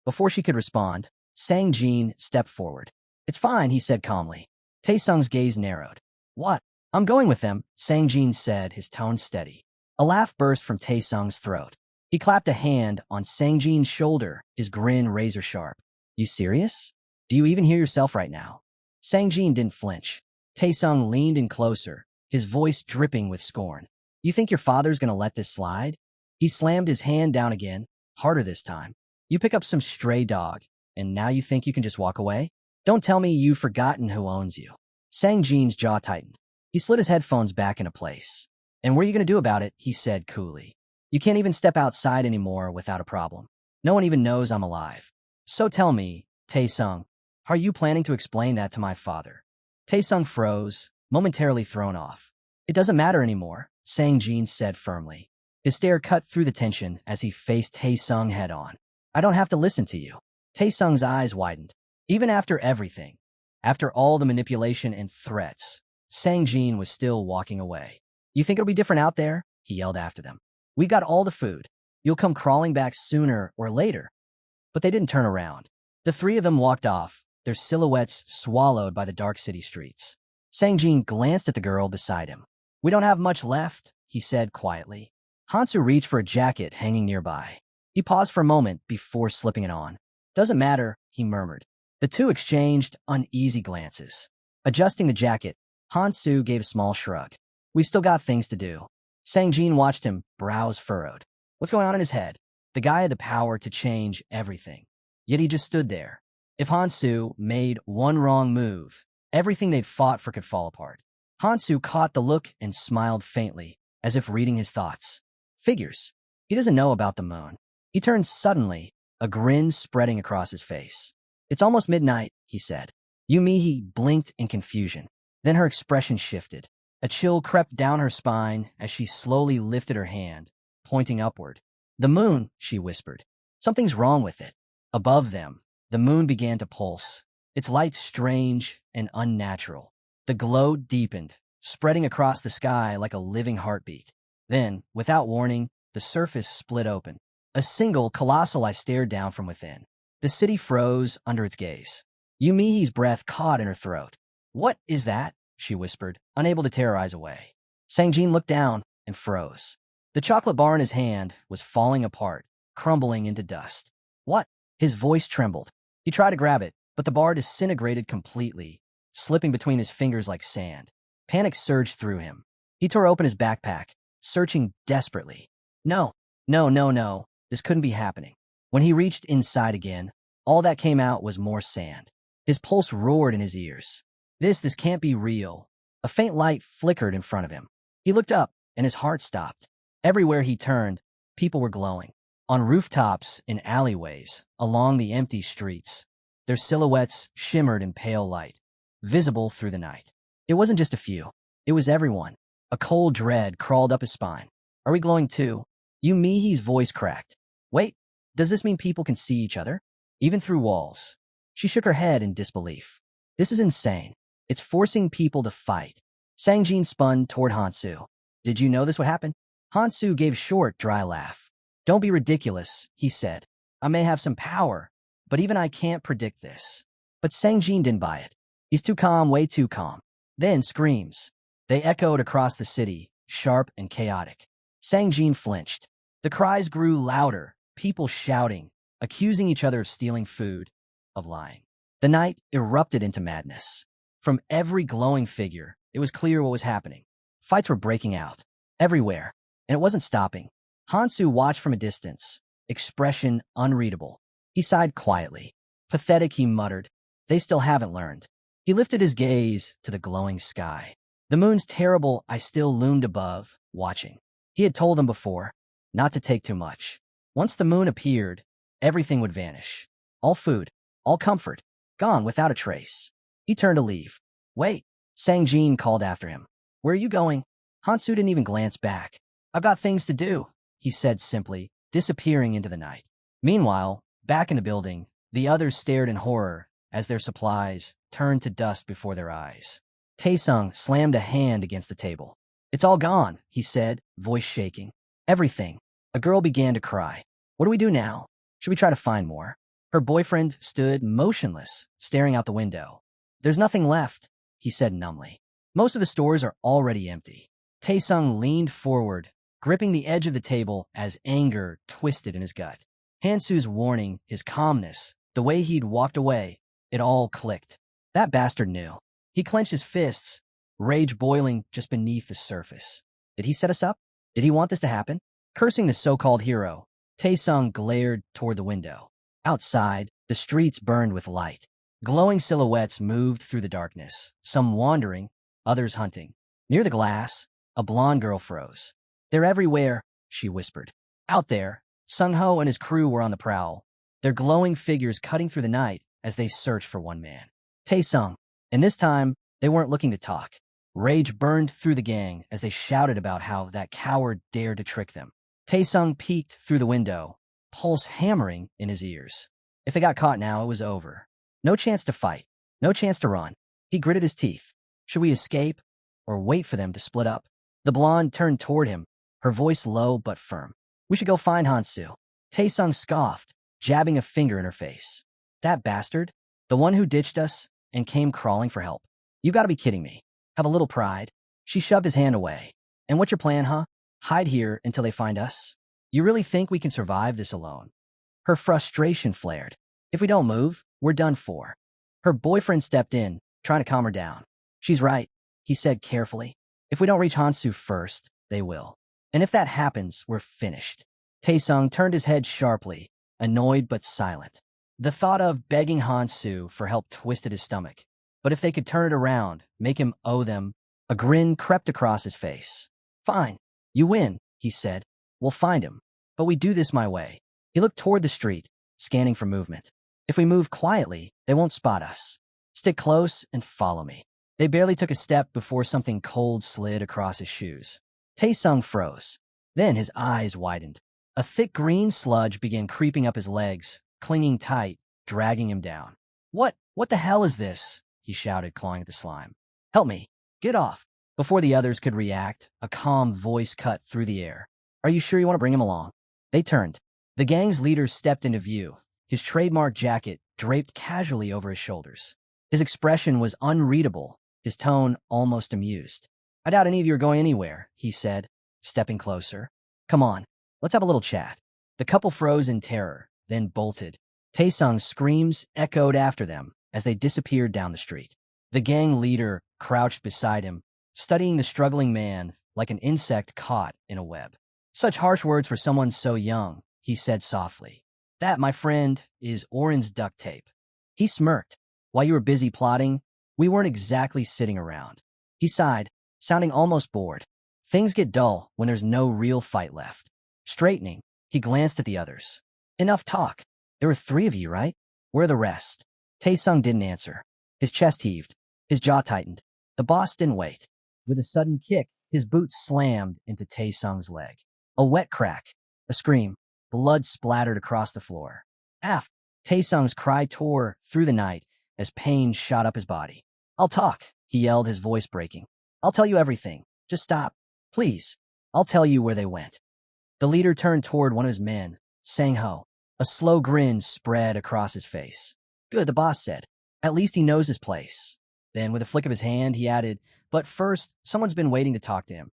Before she could respond, Sang-jin stepped forward. It's fine, he said calmly. Taesung's gaze narrowed. What? I'm going with them, Sang-jin said, his tone steady. A laugh burst from Taesung's throat. He clapped a hand on Sang-jin's shoulder, his grin razor-sharp. You serious? Do you even hear yourself right now? Sang-jin didn't flinch. Taesung leaned in closer, his voice dripping with scorn. You think your father's gonna let this slide? He slammed his hand down again, harder this time. You pick up some stray dog, and now you think you can just walk away? Don't tell me you've forgotten who owns you. Sang Jin's jaw tightened. He slid his headphones back into place. And what are you going to do about it? He said coolly. You can't even step outside anymore without a problem. No one even knows I'm alive. So tell me, Tae-sung, how are you planning to explain that to my father? Tae-sung froze, momentarily thrown off. It doesn't matter anymore, Sang Jin said firmly. His stare cut through the tension as he faced Tae-sung head-on. I don't have to listen to you. Tae-sung's eyes widened. Even after everything, after all the manipulation and threats, Sang Jin was still walking away. You think it'll be different out there? He yelled after them. We got all the food. You'll come crawling back sooner or later. But they didn't turn around. The three of them walked off, their silhouettes swallowed by the dark city streets. Sang Jin glanced at the girl beside him. We don't have much left, he said quietly. Hansu reached for a jacket hanging nearby. He paused for a moment before slipping it on. Doesn't matter, he murmured. The two exchanged uneasy glances. Adjusting the jacket, Hansu gave a small shrug. We've still got things to do. Sang Jin watched him, brows furrowed. What's going on in his head? The guy had the power to change everything. Yet he just stood there. If Hansu made one wrong move, everything they'd fought for could fall apart. Hansu caught the look and smiled faintly, as if reading his thoughts. Figures. He doesn't know about the moon. He turned suddenly, a grin spreading across his face. It's almost midnight, he said. Yumihi blinked in confusion. Then her expression shifted. A chill crept down her spine as she slowly lifted her hand, pointing upward. The moon, she whispered. Something's wrong with it. Above them, the moon began to pulse, its light strange and unnatural. The glow deepened, spreading across the sky like a living heartbeat. Then, without warning, the surface split open. A single colossal eye stared down from within. The city froze under its gaze. Yumihi's breath caught in her throat. What is that? She whispered, unable to tear her eyes away. Sang Jin looked down and froze. The chocolate bar in his hand was falling apart, crumbling into dust. What? His voice trembled. He tried to grab it, but the bar disintegrated completely, slipping between his fingers like sand. Panic surged through him. He tore open his backpack, searching desperately. No, no. This couldn't be happening. When he reached inside again, all that came out was more sand. His pulse roared in his ears. This can't be real. A faint light flickered in front of him. He looked up, and his heart stopped. Everywhere he turned, people were glowing. On rooftops, in alleyways, along the empty streets, their silhouettes shimmered in pale light, visible through the night. It wasn't just a few. It was everyone. A cold dread crawled up his spine. Are we glowing too? Yumihi's voice cracked. Wait, does this mean people can see each other? Even through walls? She shook her head in disbelief. This is insane. It's forcing people to fight. Sang Jin spun toward Hansu. Did you know this would happen? Hansu gave a short, dry laugh. Don't be ridiculous, he said. I may have some power, but even I can't predict this. But Sang Jin didn't buy it. He's too calm, way too calm. Then screams. They echoed across the city, sharp and chaotic. Sang Jin flinched. The cries grew louder, people shouting, accusing each other of stealing food, of lying. The night erupted into madness. From every glowing figure, it was clear what was happening. Fights were breaking out, everywhere, and it wasn't stopping. Hansu watched from a distance, expression unreadable. He sighed quietly. Pathetic, he muttered. They still haven't learned. He lifted his gaze to the glowing sky. The moon's terrible eye still loomed above, watching. He had told them before, not to take too much. Once the moon appeared, everything would vanish. All food, all comfort, gone without a trace. He turned to leave. Wait, Sang Jin called after him. Where are you going? Hansu didn't even glance back. I've got things to do, he said simply, disappearing into the night. Meanwhile, back in the building, the others stared in horror as their supplies turned to dust before their eyes. Tae-sung slammed a hand against the table. It's all gone, he said, voice shaking. Everything. A girl began to cry. What do we do now? Should we try to find more? Her boyfriend stood motionless, staring out the window. There's nothing left, he said numbly. Most of the stores are already empty. Tae-sung leaned forward, gripping the edge of the table as anger twisted in his gut. Hansu's warning, his calmness, the way he'd walked away, it all clicked. That bastard knew. He clenched his fists, rage boiling just beneath the surface. Did he set us up? Did he want this to happen? Cursing the so-called hero, Tae-sung glared toward the window. Outside, The streets burned with light. Glowing silhouettes moved through the darkness, some wandering, others hunting. Near the glass, a blonde girl froze. "They're everywhere," she whispered. Out there, Sung-ho and his crew were on the prowl, their glowing figures cutting through the night as they searched for one man, Tae-sung. And this time, they weren't looking to talk. Rage burned through the gang as they shouted about how that coward dared to trick them. Tae-sung peeked through the window, pulse hammering in his ears. If they got caught now, it was over. No chance to fight, no chance to run. He gritted his teeth. Should we escape or wait for them to split up? The blonde turned toward him, her voice low but firm. "We should go find Hansu." Tae-sung scoffed, jabbing a finger in her face. "That bastard? The one who ditched us and came crawling for help? You gotta be kidding me. Have a little pride." She shoved his hand away. "And what's your plan, huh? Hide here until they find us? You really think we can survive this alone?" Her frustration flared. "If we don't move, we're done for." Her boyfriend stepped in, trying to calm her down. "She's right," he said carefully. "If we don't reach Hansu first, they will. And if that happens, we're finished." Tae-sung turned his head sharply, annoyed but silent. The thought of begging Hansu for help twisted his stomach. But if they could turn it around, make him owe them, a grin crept across his face. "Fine. You win," he said. "We'll find him. But we do this my way." He looked toward the street, scanning for movement. "If we move quietly, they won't spot us. Stick close and follow me." They barely took a step before something cold slid across his shoes. Tae-sung froze. Then his eyes widened. A thick green sludge began creeping up his legs, clinging tight, dragging him down. What the hell is this?" he shouted, clawing at the slime. "Help me. Get off." Before the others could react, a calm voice cut through the air. "Are you sure you want to bring him along?" They turned. The gang's leader stepped into view, his trademark jacket draped casually over his shoulders. His expression was unreadable, his tone almost amused. "I doubt any of you are going anywhere," he said, stepping closer. "Come on, let's have a little chat." The couple froze in terror, then bolted. Tae-sung's screams echoed after them as they disappeared down the street. The gang leader crouched beside him, studying the struggling man like an insect caught in a web. "Such harsh words for someone so young," he said softly. "That, my friend, is Oren's duct tape." He smirked. "While you were busy plotting, we weren't exactly sitting around." He sighed, sounding almost bored. Things get dull when there's no real fight left. Straightening, he glanced at the others. "Enough talk. There were 3 of you, right? Where are the rest?" Tae-sung didn't answer. His chest heaved. His jaw tightened. The boss didn't wait. With a sudden kick, his boot slammed into Tae-sung's leg. A wet crack. A scream. Blood splattered across the floor. "Aff!" Tae-sung's cry tore through the night as pain shot up his body. "I'll talk," he yelled, his voice breaking. "I'll tell you everything. Just stop. Please. I'll tell you where they went." The leader turned toward one of his men, Sang-ho. A slow grin spread across his face. "Good," the boss said. "At least he knows his place." Then, with a flick of his hand, he added, "But first, someone's been waiting to talk to him."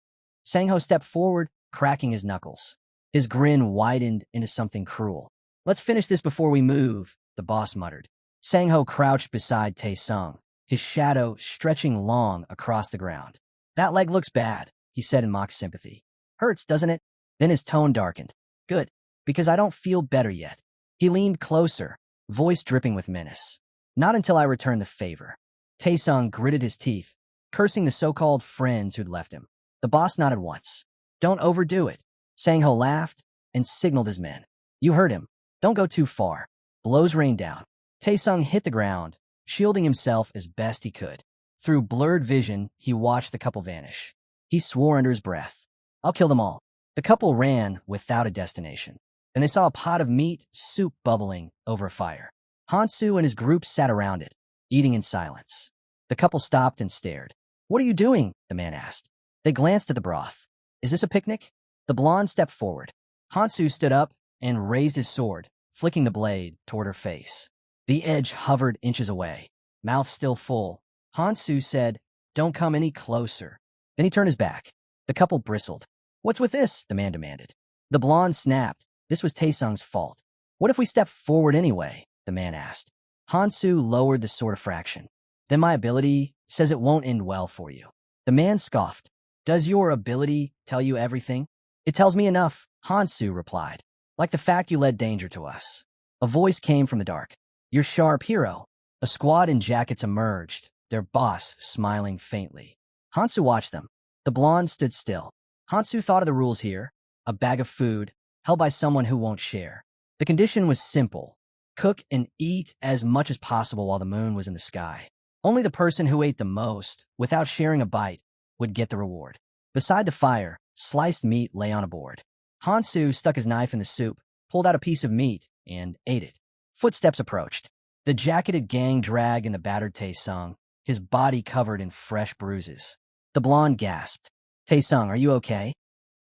Sang-ho stepped forward, cracking his knuckles. His grin widened into something cruel. "Let's finish this before we move," the boss muttered. Sang-ho crouched beside Tae-sung, his shadow stretching long across the ground. "That leg looks bad," he said in mock sympathy. "Hurts, doesn't it?" Then his tone darkened. "Good, because I don't feel better yet." He leaned closer, voice dripping with menace. "Not until I return the favor." Tae-sung gritted his teeth, cursing the so-called friends who'd left him. The boss nodded once. "Don't overdo it." Sang-ho laughed and signaled his men. "You heard him. Don't go too far." Blows rained down. Tae-sung hit the ground, shielding himself as best he could. Through blurred vision, he watched the couple vanish. He swore under his breath, "I'll kill them all." The couple ran without a destination, and they saw a pot of meat soup bubbling over a fire. Hansu and his group sat around it, eating in silence. The couple stopped and stared. "What are you doing?" the man asked. They glanced at the broth. "Is this a picnic?" The blonde stepped forward. Hansu stood up and raised his sword, flicking the blade toward her face. The edge hovered inches away, mouth still full. Hansu said, "Don't come any closer." Then he turned his back. The couple bristled. "What's with this?" the man demanded. The blonde snapped. This was Tae-sung's fault. "What if we step forward anyway?" the man asked. Hansu lowered the sword a fraction. "Then my ability says it won't end well for you." The man scoffed. "Does your ability tell you everything?" "It tells me enough," Hansu replied. "Like the fact you led danger to us." A voice came from the dark. Your sharp hero. A squad in jackets emerged, their boss smiling faintly. Hansu watched them. The blonde stood still. Hansu thought of the rules here. A bag of food, held by someone who won't share. The condition was simple. Cook and eat as much as possible while the moon was in the sky. Only the person who ate the most, without sharing a bite, would get the reward. Beside the fire, sliced meat lay on a board. Hansu stuck his knife in the soup, pulled out a piece of meat, and ate it. Footsteps approached. The jacketed gang dragged in the battered Tae-sung, his body covered in fresh bruises. The blonde gasped. Tae-sung, are you okay?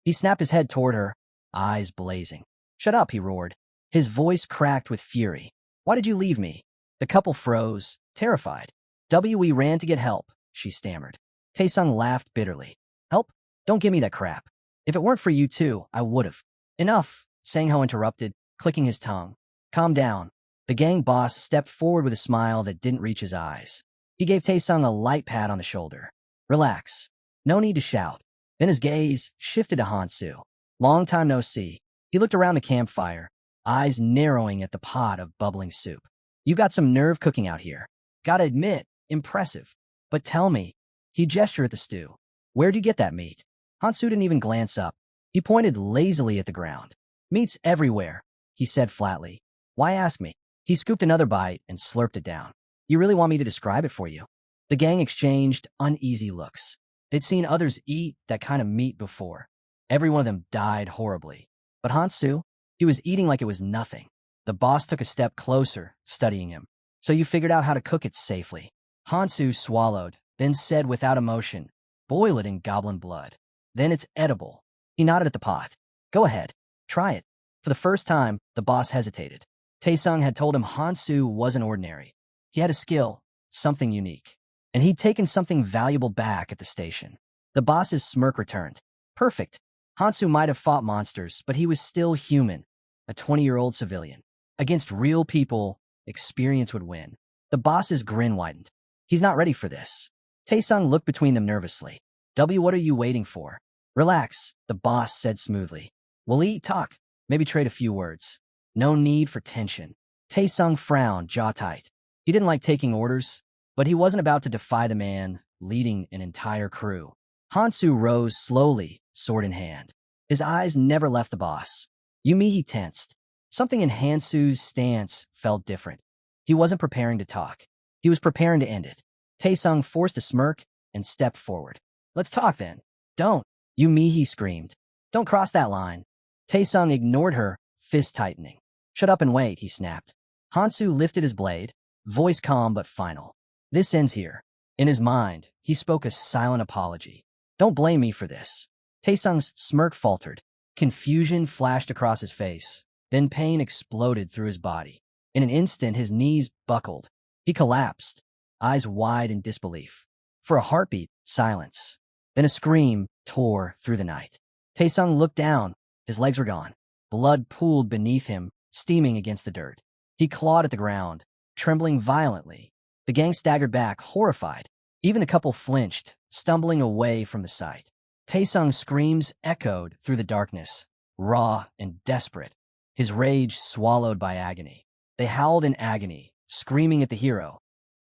He snapped his head toward her, eyes blazing. Shut up, he roared. His voice cracked with fury. Why did you leave me? The couple froze, terrified. We ran to get help, she stammered. Tae-sung laughed bitterly. Help? Don't give me that crap. If it weren't for you two, I would've. Enough, Sang-ho interrupted, clicking his tongue. Calm down. The gang boss stepped forward with a smile that didn't reach his eyes. He gave Tae-sung a light pat on the shoulder. Relax. No need to shout. Then his gaze shifted to Hansu. Long time no see. He looked around the campfire, eyes narrowing at the pot of bubbling soup. You've got some nerve cooking out here. Gotta admit, impressive. But tell me, he gestured at the stew. Where'd you get that meat? Hansu didn't even glance up. He pointed lazily at the ground. Meat's everywhere, he said flatly. Why ask me? He scooped another bite and slurped it down. You really want me to describe it for you? The gang exchanged uneasy looks. They'd seen others eat that kind of meat before. Every one of them died horribly. But Hansu, he was eating like it was nothing. The boss took a step closer, studying him. So you figured out how to cook it safely. Hansu swallowed, then said without emotion, boil it in goblin blood. Then it's edible. He nodded at the pot. Go ahead. Try it. For the first time, the boss hesitated. Tae-sung had told him Hansu wasn't ordinary. He had a skill, something unique. And he'd taken something valuable back at the station. The boss's smirk returned. Perfect. Hansu might have fought monsters, but he was still human, a 20-year-old civilian. Against real people, experience would win. The boss's grin widened. He's not ready for this. Tae-sung looked between them nervously. What are you waiting for? Relax, the boss said smoothly. We'll eat, talk, maybe trade a few words. No need for tension. Tae-sung frowned, jaw tight. He didn't like taking orders, but he wasn't about to defy the man leading an entire crew. Hansu rose slowly, sword in hand. His eyes never left the boss. He tensed. Something in Hansu's stance felt different. He wasn't preparing to talk. He was preparing to end it. Tae-sung forced a smirk and stepped forward. Let's talk then. Don't. He screamed. Don't cross that line. Tae-sung ignored her, fist tightening. Shut up and wait, he snapped. Hansu lifted his blade, voice calm but final. This ends here. In his mind, he spoke a silent apology. Don't blame me for this. Tae-sung's smirk faltered. Confusion flashed across his face. Then pain exploded through his body. In an instant, his knees buckled. He collapsed, eyes wide in disbelief. For a heartbeat, silence. Then a scream tore through the night. Tae-sung looked down. His legs were gone. Blood pooled beneath him, steaming against the dirt. He clawed at the ground, trembling violently. The gang staggered back, horrified. Even the couple flinched, stumbling away from the sight. Tae-sung's screams echoed through the darkness, raw and desperate, his rage swallowed by agony. They howled in agony, screaming at the hero.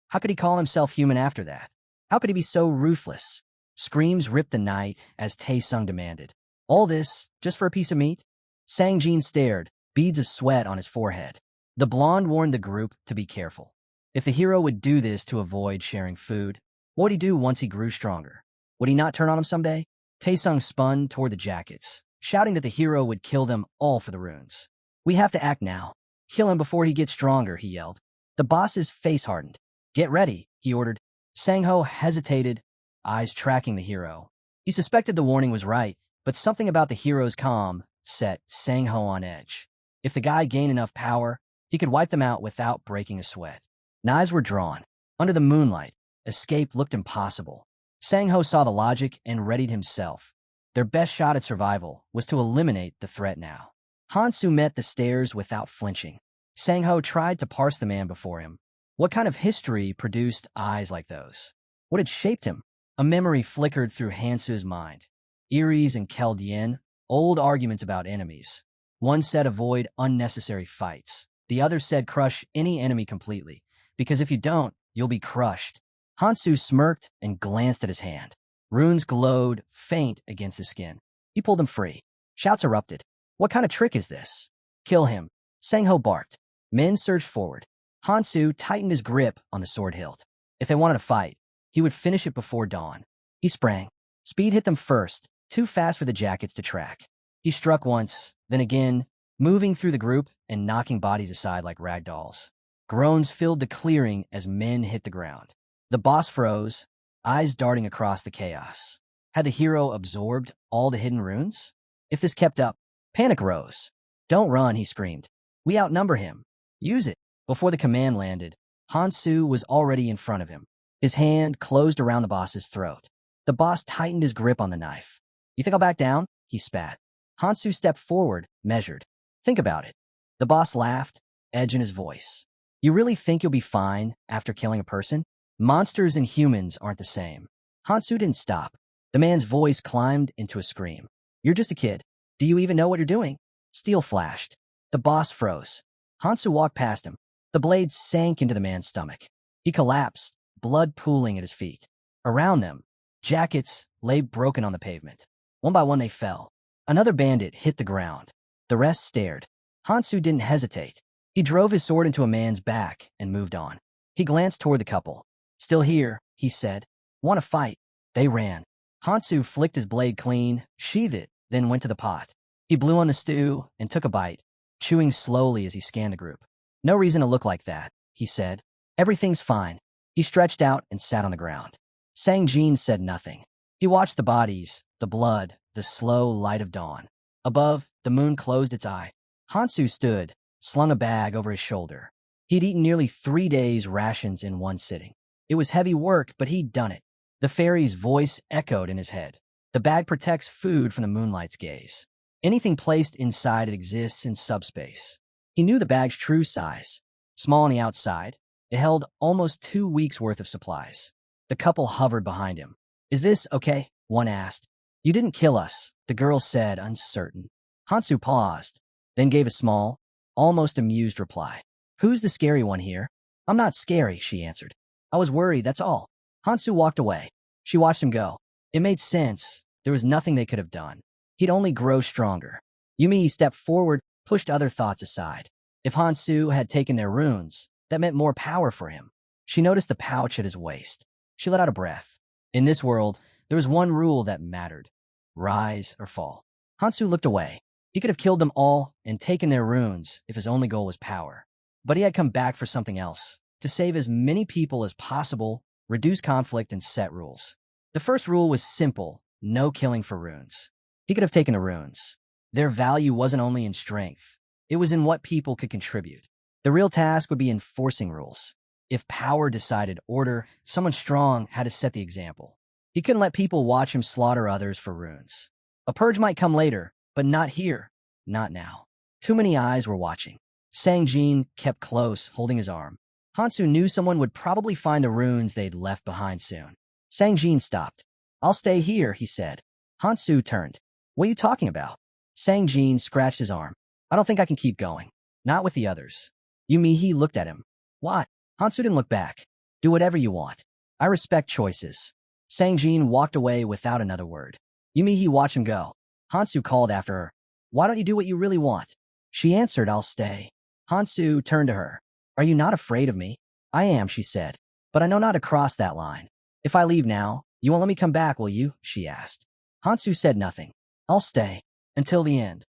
How could he call himself human after that? How could he be so ruthless? Screams ripped the night as Tae-sung demanded. All this, just for a piece of meat? Sang-jin stared, beads of sweat on his forehead. The blonde warned the group to be careful. If the hero would do this to avoid sharing food, what would he do once he grew stronger? Would he not turn on him someday? Tae-sung spun toward the jackets, shouting that the hero would kill them all for the runes. We have to act now. Kill him before he gets stronger, he yelled. The boss's face hardened. Get ready, he ordered. Sang-ho hesitated, eyes tracking the hero. He suspected the warning was right, but something about the hero's calm set Sang-ho on edge. If the guy gained enough power, he could wipe them out without breaking a sweat. Knives were drawn. Under the moonlight, escape looked impossible. Sang-ho saw the logic and readied himself. Their best shot at survival was to eliminate the threat now. Hansu met the stares without flinching. Sang-ho tried to parse the man before him. What kind of history produced eyes like those? What had shaped him? A memory flickered through Hansu's mind. Eries and Keldien, old arguments about enemies. One said avoid unnecessary fights. The other said crush any enemy completely, because if you don't, you'll be crushed. Hansu smirked and glanced at his hand. Runes glowed faint against his skin. He pulled them free. Shouts erupted. What kind of trick is this? Kill him. Sangho barked. Men surged forward. Hansu tightened his grip on the sword hilt. If they wanted to fight, he would finish it before dawn. He sprang. Speed hit them first, too fast for the jackets to track. He struck once, then again, moving through the group and knocking bodies aside like rag dolls. Groans filled the clearing as men hit the ground. The boss froze, eyes darting across the chaos. Had the hero absorbed all the hidden runes? If this kept up, panic rose. Don't run, he screamed. We outnumber him. Use it. Before the command landed, Hansu was already in front of him. His hand closed around the boss's throat. The boss tightened his grip on the knife. You think I'll back down? He spat. Hansu stepped forward, measured. Think about it. The boss laughed, edge in his voice. You really think you'll be fine after killing a person? Monsters and humans aren't the same. Hansu didn't stop. The man's voice climbed into a scream. You're just a kid. Do you even know what you're doing? Steel flashed. The boss froze. Hansu walked past him. The blade sank into the man's stomach. He collapsed, blood pooling at his feet. Around them, jackets lay broken on the pavement. One by one they fell. Another bandit hit the ground. The rest stared. Hansu didn't hesitate. He drove his sword into a man's back and moved on. He glanced toward the couple. Still here, he said. Want to fight? They ran. Hansu flicked his blade clean, sheathed it, then went to the pot. He blew on the stew and took a bite, chewing slowly as he scanned the group. No reason to look like that, he said. Everything's fine. He stretched out and sat on the ground. Sang Jin said nothing. He watched the bodies, the blood, the slow light of dawn. Above, the moon closed its eye. Hansu stood, slung a bag over his shoulder. He'd eaten nearly 3 days' rations in one sitting. It was heavy work, but he'd done it. The fairy's voice echoed in his head. The bag protects food from the moonlight's gaze. Anything placed inside it exists in subspace. He knew the bag's true size. Small on the outside, it held almost 2 weeks' worth of supplies. The couple hovered behind him. Is this okay? One asked. You didn't kill us, the girl said, uncertain. Hansu paused, then gave a small, almost amused reply. Who's the scary one here? I'm not scary, she answered. I was worried, that's all. Hansu walked away. She watched him go. It made sense. There was nothing they could have done. He'd only grow stronger. Yumi stepped forward, pushed other thoughts aside. If Hansu had taken their runes, that meant more power for him. She noticed the pouch at his waist. She let out a breath. In this world, there was one rule that mattered. Rise or fall. Hansu looked away. He could have killed them all and taken their runes if his only goal was power. But he had come back for something else. To save as many people as possible, reduce conflict, and set rules. The first rule was simple. No killing for runes. He could have taken the runes. Their value wasn't only in strength. It was in what people could contribute. The real task would be enforcing rules. If power decided order, someone strong had to set the example. He couldn't let people watch him slaughter others for runes. A purge might come later, but not here. Not now. Too many eyes were watching. Sang Jin kept close, holding his arm. Hansu knew someone would probably find the runes they'd left behind soon. Sang Jin stopped. I'll stay here, he said. Hansu turned. What are you talking about? Sang Jin scratched his arm. I don't think I can keep going. Not with the others. Yumihi looked at him. What? Hansu didn't look back. Do whatever you want. I respect choices. Sang Jin walked away without another word. Yumihi watched him go. Hansu called after her. Why don't you do what you really want? She answered, I'll stay. Hansu turned to her. Are you not afraid of me? I am, she said. But I know not to cross that line. If I leave now, you won't let me come back, will you? She asked. Hansu said nothing. I'll stay. Until the end.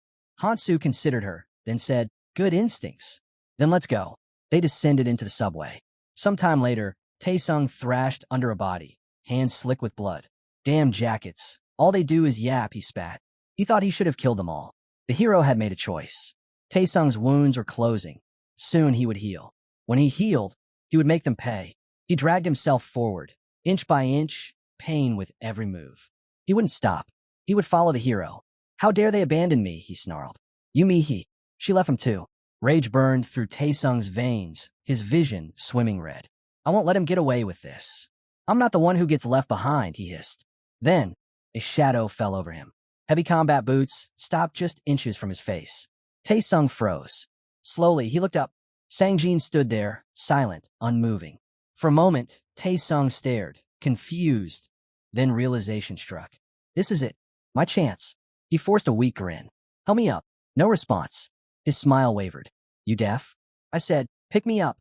Hansu considered her, then said, Good instincts. Then let's go. They descended into the subway. Sometime later, Taesung thrashed under a body, hands slick with blood. Damn jackets. All they do is yap, he spat. He thought he should have killed them all. The hero had made a choice. Taesung's wounds were closing. Soon he would heal. When he healed, he would make them pay. He dragged himself forward, inch by inch, pain with every move. He wouldn't stop. He would follow the hero. How dare they abandon me, he snarled. Yumihi. She left him too. Rage burned through Taesung's veins, his vision swimming red. I won't let him get away with this. I'm not the one who gets left behind, he hissed. Then, a shadow fell over him. Heavy combat boots stopped just inches from his face. Taesung froze. Slowly, he looked up. Sang-jin stood there, silent, unmoving. For a moment, Tae-sung stared, confused. Then realization struck. This is it. My chance. He forced a weak grin. Help me up. No response. His smile wavered. You deaf? I said, pick me up.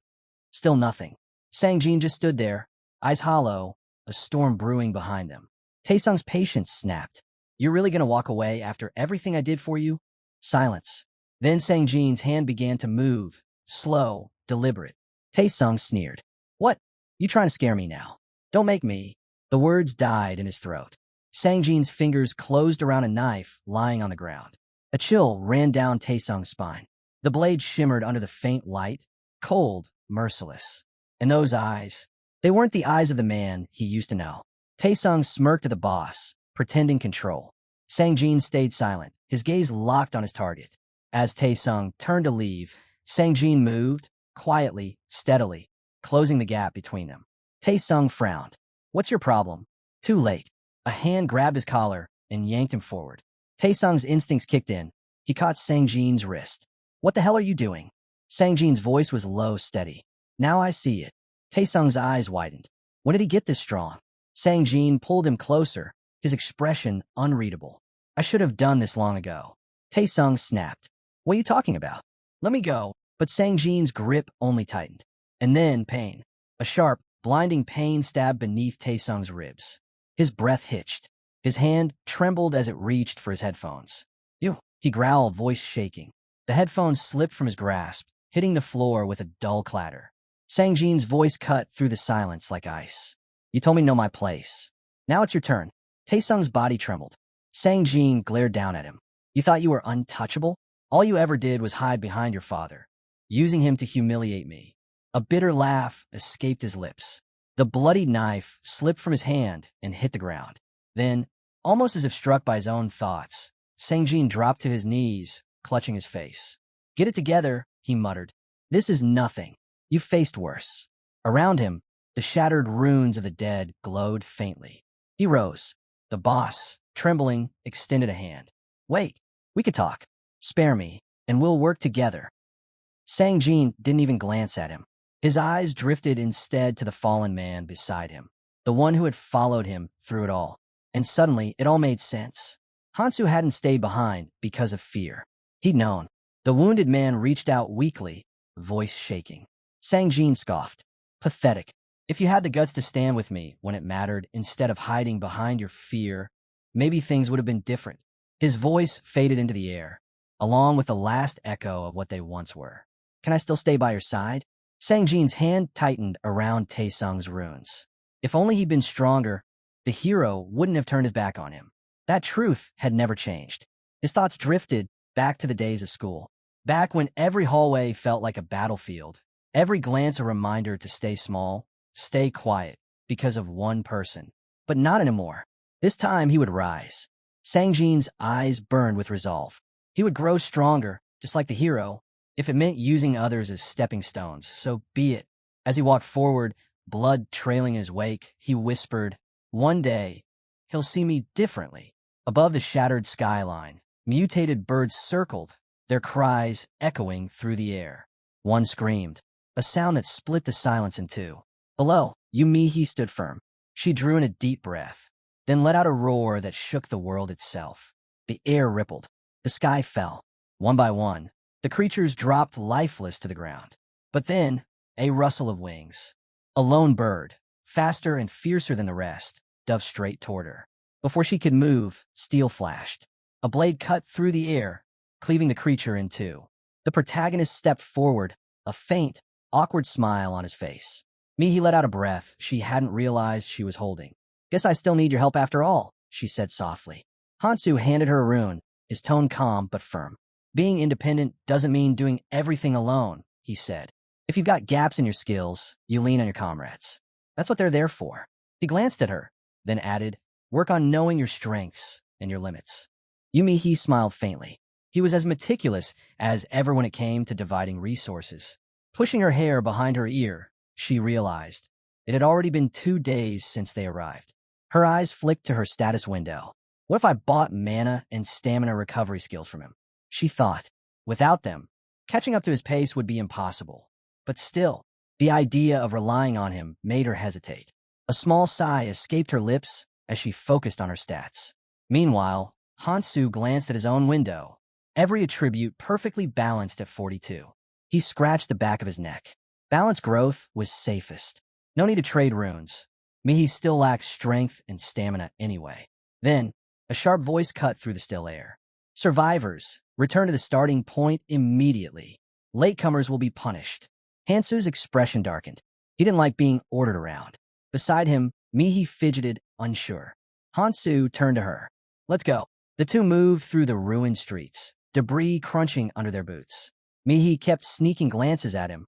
Still nothing. Sang-jin just stood there, eyes hollow, a storm brewing behind them. Tae-sung's patience snapped. You're really gonna walk away after everything I did for you? Silence. Then Sang-jin's hand began to move, slow, deliberate. Tae-sung sneered. What? You trying to scare me now? Don't make me. The words died in his throat. Sang-jin's fingers closed around a knife lying on the ground. A chill ran down Tae-sung's spine. The blade shimmered under the faint light, cold, merciless. And those eyes, they weren't the eyes of the man he used to know. Tae-sung smirked at the boss, pretending control. Sang-jin stayed silent, his gaze locked on his target. As Tae-sung turned to leave, Sang-jin moved, quietly, steadily, closing the gap between them. Tae-sung frowned. What's your problem? Too late. A hand grabbed his collar and yanked him forward. Tae-sung's instincts kicked in. He caught Sang-jin's wrist. What the hell are you doing? Sang-jin's voice was low, steady. Now I see it. Tae-sung's eyes widened. When did he get this strong? Sang-jin pulled him closer, his expression unreadable. I should have done this long ago. Tae-sung snapped. What are you talking about? Let me go. But Sang-jin's grip only tightened. And then pain. A sharp, blinding pain stabbed beneath Tae-sung's ribs. His breath hitched. His hand trembled as it reached for his headphones. You, he growled, voice shaking. The headphones slipped from his grasp, hitting the floor with a dull clatter. Sang-jin's voice cut through the silence like ice. You told me to know my place. Now it's your turn. Tae-sung's body trembled. Sang-jin glared down at him. You thought you were untouchable? All you ever did was hide behind your father, using him to humiliate me. A bitter laugh escaped his lips. The bloodied knife slipped from his hand and hit the ground. Then, almost as if struck by his own thoughts, Sang-jin dropped to his knees, clutching his face. Get it together, he muttered. This is nothing. You've faced worse. Around him, the shattered runes of the dead glowed faintly. He rose. The boss, trembling, extended a hand. Wait, we could talk. Spare me, and we'll work together. Sang-jin didn't even glance at him. His eyes drifted instead to the fallen man beside him, the one who had followed him through it all. And suddenly, it all made sense. Hansu hadn't stayed behind because of fear. He'd known. The wounded man reached out weakly, voice shaking. Sang-jin scoffed. Pathetic. If you had the guts to stand with me when it mattered instead of hiding behind your fear, maybe things would have been different. His voice faded into the air, along with the last echo of what they once were. Can I still stay by your side? Sang-jin's hand tightened around Tae-sung's runes. If only he'd been stronger, the hero wouldn't have turned his back on him. That truth had never changed. His thoughts drifted back to the days of school, back when every hallway felt like a battlefield, every glance a reminder to stay small, stay quiet, because of one person. But not anymore. This time he would rise. Sang-jin's eyes burned with resolve. He would grow stronger, just like the hero. If it meant using others as stepping stones, so be it. As he walked forward, blood trailing in his wake, he whispered, one day, he'll see me differently. Above the shattered skyline, mutated birds circled, their cries echoing through the air. One screamed, a sound that split the silence in two. Below, Yumihi stood firm. She drew in a deep breath, then let out a roar that shook the world itself. The air rippled. The sky fell. One by one, the creatures dropped lifeless to the ground. But then, a rustle of wings. A lone bird, faster and fiercer than the rest, dove straight toward her. Before she could move, steel flashed. A blade cut through the air, cleaving the creature in two. The protagonist stepped forward, a faint, awkward smile on his face. Mihi let out a breath she hadn't realized she was holding. Guess I still need your help after all, she said softly. Hansu handed her a rune, his tone calm but firm. Being independent doesn't mean doing everything alone, he said. If you've got gaps in your skills, you lean on your comrades. That's what they're there for. He glanced at her, then added, work on knowing your strengths and your limits. Yumihi smiled faintly. He was as meticulous as ever when it came to dividing resources. Pushing her hair behind her ear, she realized it had already been 2 days since they arrived. Her eyes flicked to her status window. What if I bought mana and stamina recovery skills from him? She thought. Without them, catching up to his pace would be impossible. But still, the idea of relying on him made her hesitate. A small sigh escaped her lips as she focused on her stats. Meanwhile, Hansu glanced at his own window, every attribute perfectly balanced at 42. He scratched the back of his neck. Balance growth was safest. No need to trade runes. Mihi still lacks strength and stamina anyway. Then, a sharp voice cut through the still air. Survivors, return to the starting point immediately. Latecomers will be punished. Hansu's expression darkened. He didn't like being ordered around. Beside him, Mihi fidgeted, unsure. Hansu turned to her. Let's go. The two moved through the ruined streets, debris crunching under their boots. Mihi kept sneaking glances at him.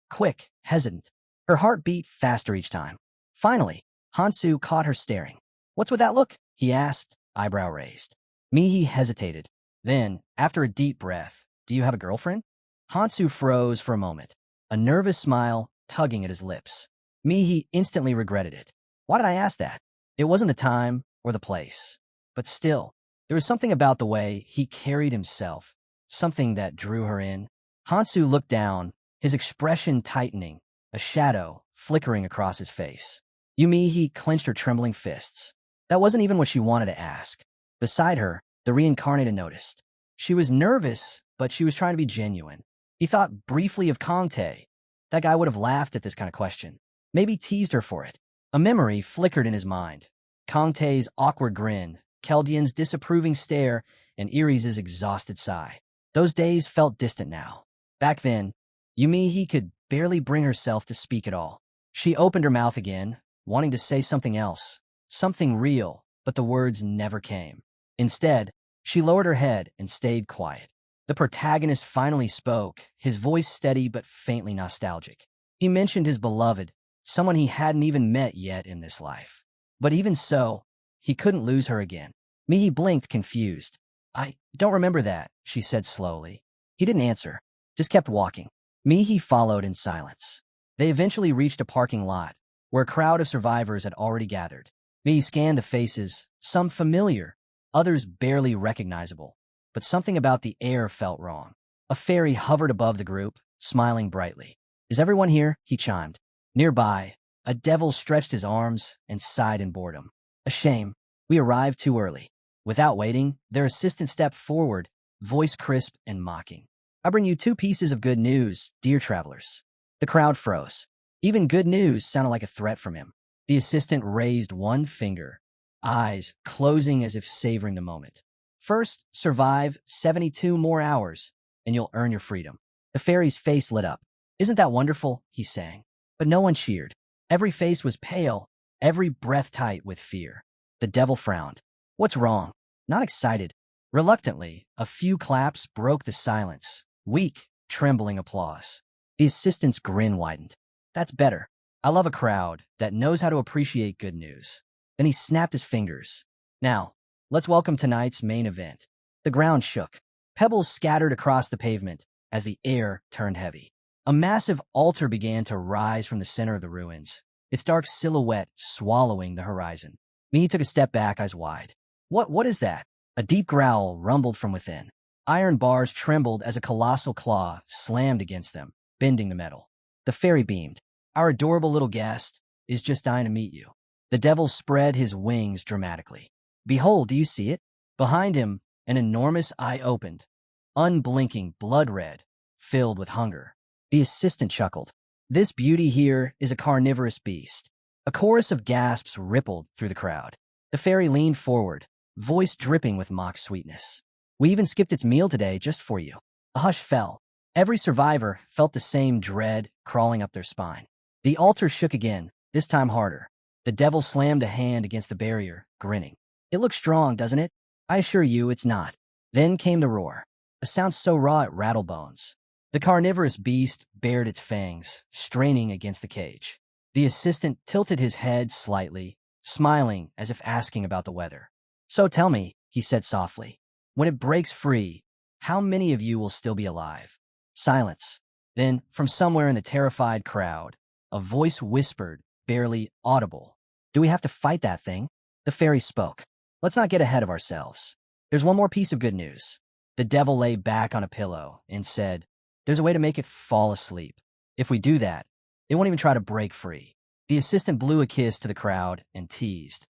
Quick, hesitant. Her heart beat faster each time. Finally, Hansu caught her staring. What's with that look? He asked, eyebrow raised. Mihi hesitated. Then, after a deep breath, do you have a girlfriend? Hansu froze for a moment, a nervous smile tugging at his lips. Mihi instantly regretted it. Why did I ask that? It wasn't the time or the place. But still, there was something about the way he carried himself, something that drew her in. Hansu looked down, his expression tightening, a shadow flickering across his face. Mihi clenched her trembling fists. That wasn't even what she wanted to ask. Beside her, the reincarnated noticed. She was nervous, but she was trying to be genuine. He thought briefly of Kongtae. That guy would have laughed at this kind of question. Maybe teased her for it. A memory flickered in his mind. Kongtae's awkward grin, Keldian's disapproving stare, and Iris' exhausted sigh. Those days felt distant now. Back then, Mihi could barely bring herself to speak at all. She opened her mouth again, wanting to say something else, something real, but the words never came. Instead, she lowered her head and stayed quiet. The protagonist finally spoke, his voice steady but faintly nostalgic. He mentioned his beloved, someone he hadn't even met yet in this life. But even so, he couldn't lose her again. Mihi blinked, confused. I don't remember that, she said slowly. He didn't answer, just kept walking. Mihi followed in silence. They eventually reached a parking lot, where a crowd of survivors had already gathered. Mihi scanned the faces, some familiar, others barely recognizable. But something about the air felt wrong. A fairy hovered above the group, smiling brightly. Is everyone here? He chimed. Nearby, a devil stretched his arms and sighed in boredom. A shame. We arrived too early. Without waiting, their assistant stepped forward, voice crisp and mocking. I bring you 2 pieces of good news, dear travelers. The crowd froze. Even good news sounded like a threat from him. The assistant raised one finger, eyes closing as if savoring the moment. First, survive 72 more hours, and you'll earn your freedom. The fairy's face lit up. Isn't that wonderful? He sang. But no one cheered. Every face was pale, every breath tight with fear. The devil frowned. What's wrong? Not excited. Reluctantly, a few claps broke the silence. Weak, trembling applause. The assistant's grin widened. That's better. I love a crowd that knows how to appreciate good news. Then he snapped his fingers. Now, let's welcome tonight's main event. The ground shook. Pebbles scattered across the pavement as the air turned heavy. A massive altar began to rise from the center of the ruins, its dark silhouette swallowing the horizon. Mihi took a step back, eyes wide. What is that? A deep growl rumbled from within. Iron bars trembled as a colossal claw slammed against them, bending the metal. The fairy beamed. Our adorable little guest is just dying to meet you. The devil spread his wings dramatically. Behold, do you see it? Behind him, an enormous eye opened, unblinking, blood red, filled with hunger. The assistant chuckled. This beauty here is a carnivorous beast. A chorus of gasps rippled through the crowd. The fairy leaned forward, voice dripping with mock sweetness. We even skipped its meal today just for you. A hush fell. Every survivor felt the same dread crawling up their spine. The altar shook again, this time harder. The devil slammed a hand against the barrier, grinning. It looks strong, doesn't it? I assure you it's not. Then came the roar. A sound so raw it rattled bones. The carnivorous beast bared its fangs, straining against the cage. The assistant tilted his head slightly, smiling as if asking about the weather. So tell me, he said softly, when it breaks free, how many of you will still be alive? Silence. Then, from somewhere in the terrified crowd, a voice whispered, barely audible. Do we have to fight that thing? The fairy spoke. Let's not get ahead of ourselves. There's one more piece of good news. The devil lay back on a pillow and said, there's a way to make it fall asleep. If we do that, they won't even try to break free. The assistant blew a kiss to the crowd and teased.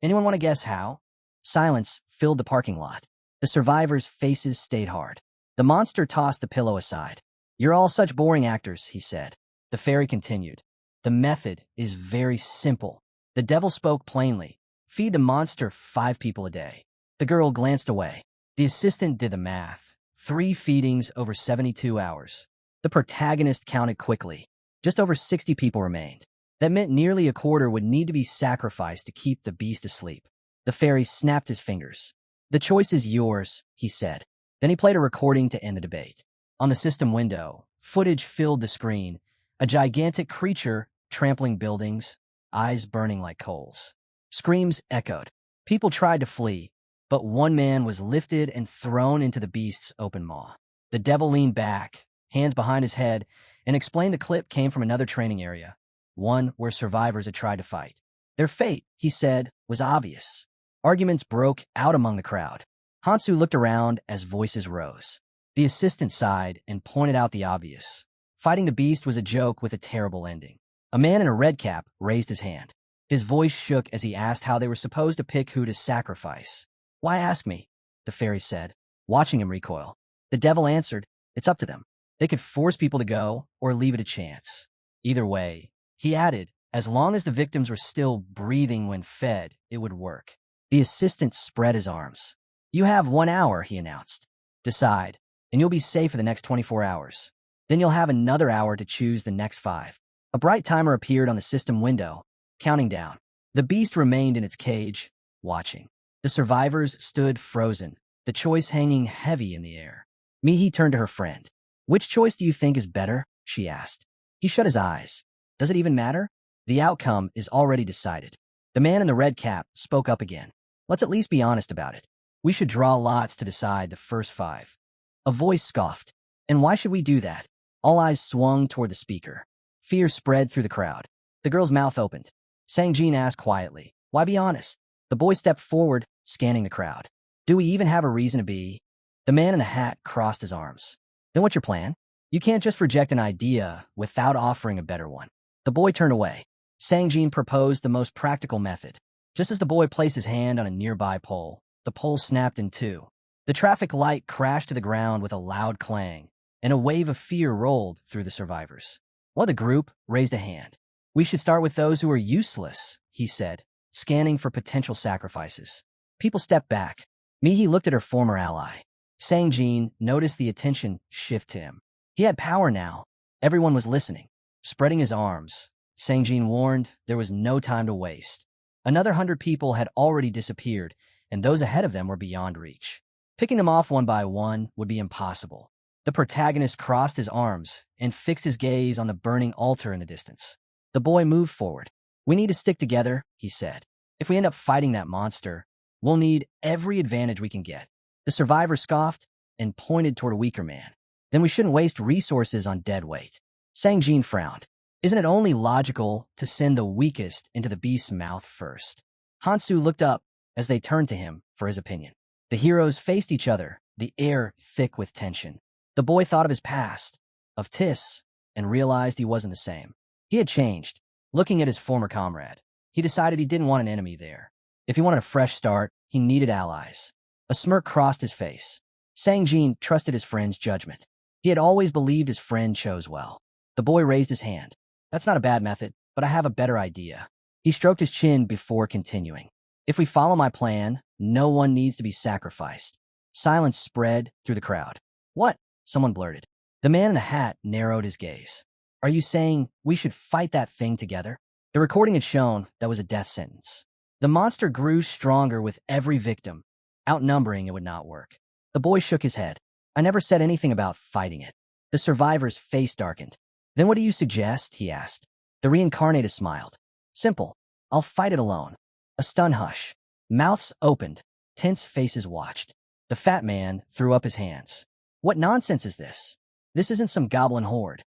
Anyone want to guess how? Silence filled the parking lot. The survivors' faces stayed hard. The monster tossed the pillow aside. You're all such boring actors, he said. The fairy continued. The method is very simple. The devil spoke plainly. Feed the monster 5 people a day. The girl glanced away. The assistant did the math. 3 feedings over 72 hours. The protagonist counted quickly. Just over 60 people remained. That meant nearly a quarter would need to be sacrificed to keep the beast asleep. The fairy snapped his fingers. The choice is yours, he said. Then he played a recording to end the debate. On the system window, footage filled the screen. A gigantic creature trampling buildings, eyes burning like coals. Screams echoed. People tried to flee, but one man was lifted and thrown into the beast's open maw. The devil leaned back, hands behind his head, and explained the clip came from another training area, one where survivors had tried to fight. Their fate, he said, was obvious. Arguments broke out among the crowd. Hansu looked around as voices rose. The assistant sighed and pointed out the obvious. Fighting the beast was a joke with a terrible ending. A man in a red cap raised his hand. His voice shook as he asked how they were supposed to pick who to sacrifice. Why ask me? The fairy said, watching him recoil. The devil answered, it's up to them. They could force people to go or leave it a chance. Either way, he added, as long as the victims were still breathing when fed, it would work. The assistant spread his arms. You have 1 hour, he announced. Decide, and you'll be safe for the next 24 hours. Then you'll have another hour to choose the next 5. A bright timer appeared on the system window, counting down. The beast remained in its cage, watching. The survivors stood frozen, the choice hanging heavy in the air. Mihi turned to her friend. Which choice do you think is better? She asked. He shut his eyes. Does it even matter? The outcome is already decided. The man in the red cap spoke up again. Let's at least be honest about it. We should draw lots to decide the first 5. A voice scoffed. And why should we do that? All eyes swung toward the speaker. Fear spread through the crowd. The girl's mouth opened. Sang-jin asked quietly, why be honest? The boy stepped forward, scanning the crowd. Do we even have a reason to be? The man in the hat crossed his arms. Then what's your plan? You can't just reject an idea without offering a better one. The boy turned away. Sang-jin proposed the most practical method. Just as the boy placed his hand on a nearby pole, the pole snapped in 2. The traffic light crashed to the ground with a loud clang, and a wave of fear rolled through the survivors. Well, the group raised a hand. We should start with those who are useless, he said, scanning for potential sacrifices. People stepped back. Mihi looked at her former ally. Sang-jin noticed the attention shift to him. He had power now. Everyone was listening. Spreading his arms, Sang-jin warned there was no time to waste. Another 100 people had already disappeared, and those ahead of them were beyond reach. Picking them off one by one would be impossible. The protagonist crossed his arms and fixed his gaze on the burning altar in the distance. The boy moved forward. We need to stick together, he said. If we end up fighting that monster, we'll need every advantage we can get. The survivor scoffed and pointed toward a weaker man. Then we shouldn't waste resources on dead weight. Sang-jin frowned. Isn't it only logical to send the weakest into the beast's mouth first? Hansu looked up as they turned to him for his opinion. The heroes faced each other, the air thick with tension. The boy thought of his past, of Tis, and realized he wasn't the same. He had changed. Looking at his former comrade, he decided he didn't want an enemy there. If he wanted a fresh start, he needed allies. A smirk crossed his face. Sang-jin trusted his friend's judgment. He had always believed his friend chose well. The boy raised his hand. That's not a bad method, but I have a better idea. He stroked his chin before continuing. If we follow my plan, no one needs to be sacrificed. Silence spread through the crowd. What? Someone blurted. The man in the hat narrowed his gaze. Are you saying we should fight that thing together? The recording had shown that was a death sentence. The monster grew stronger with every victim. Outnumbering it would not work. The boy shook his head. I never said anything about fighting it. The survivor's face darkened. Then what do you suggest? He asked. The reincarnated smiled. Simple. I'll fight it alone. A stun hush. Mouths opened. Tense faces watched. The fat man threw up his hands. What nonsense is this? This isn't some goblin horde.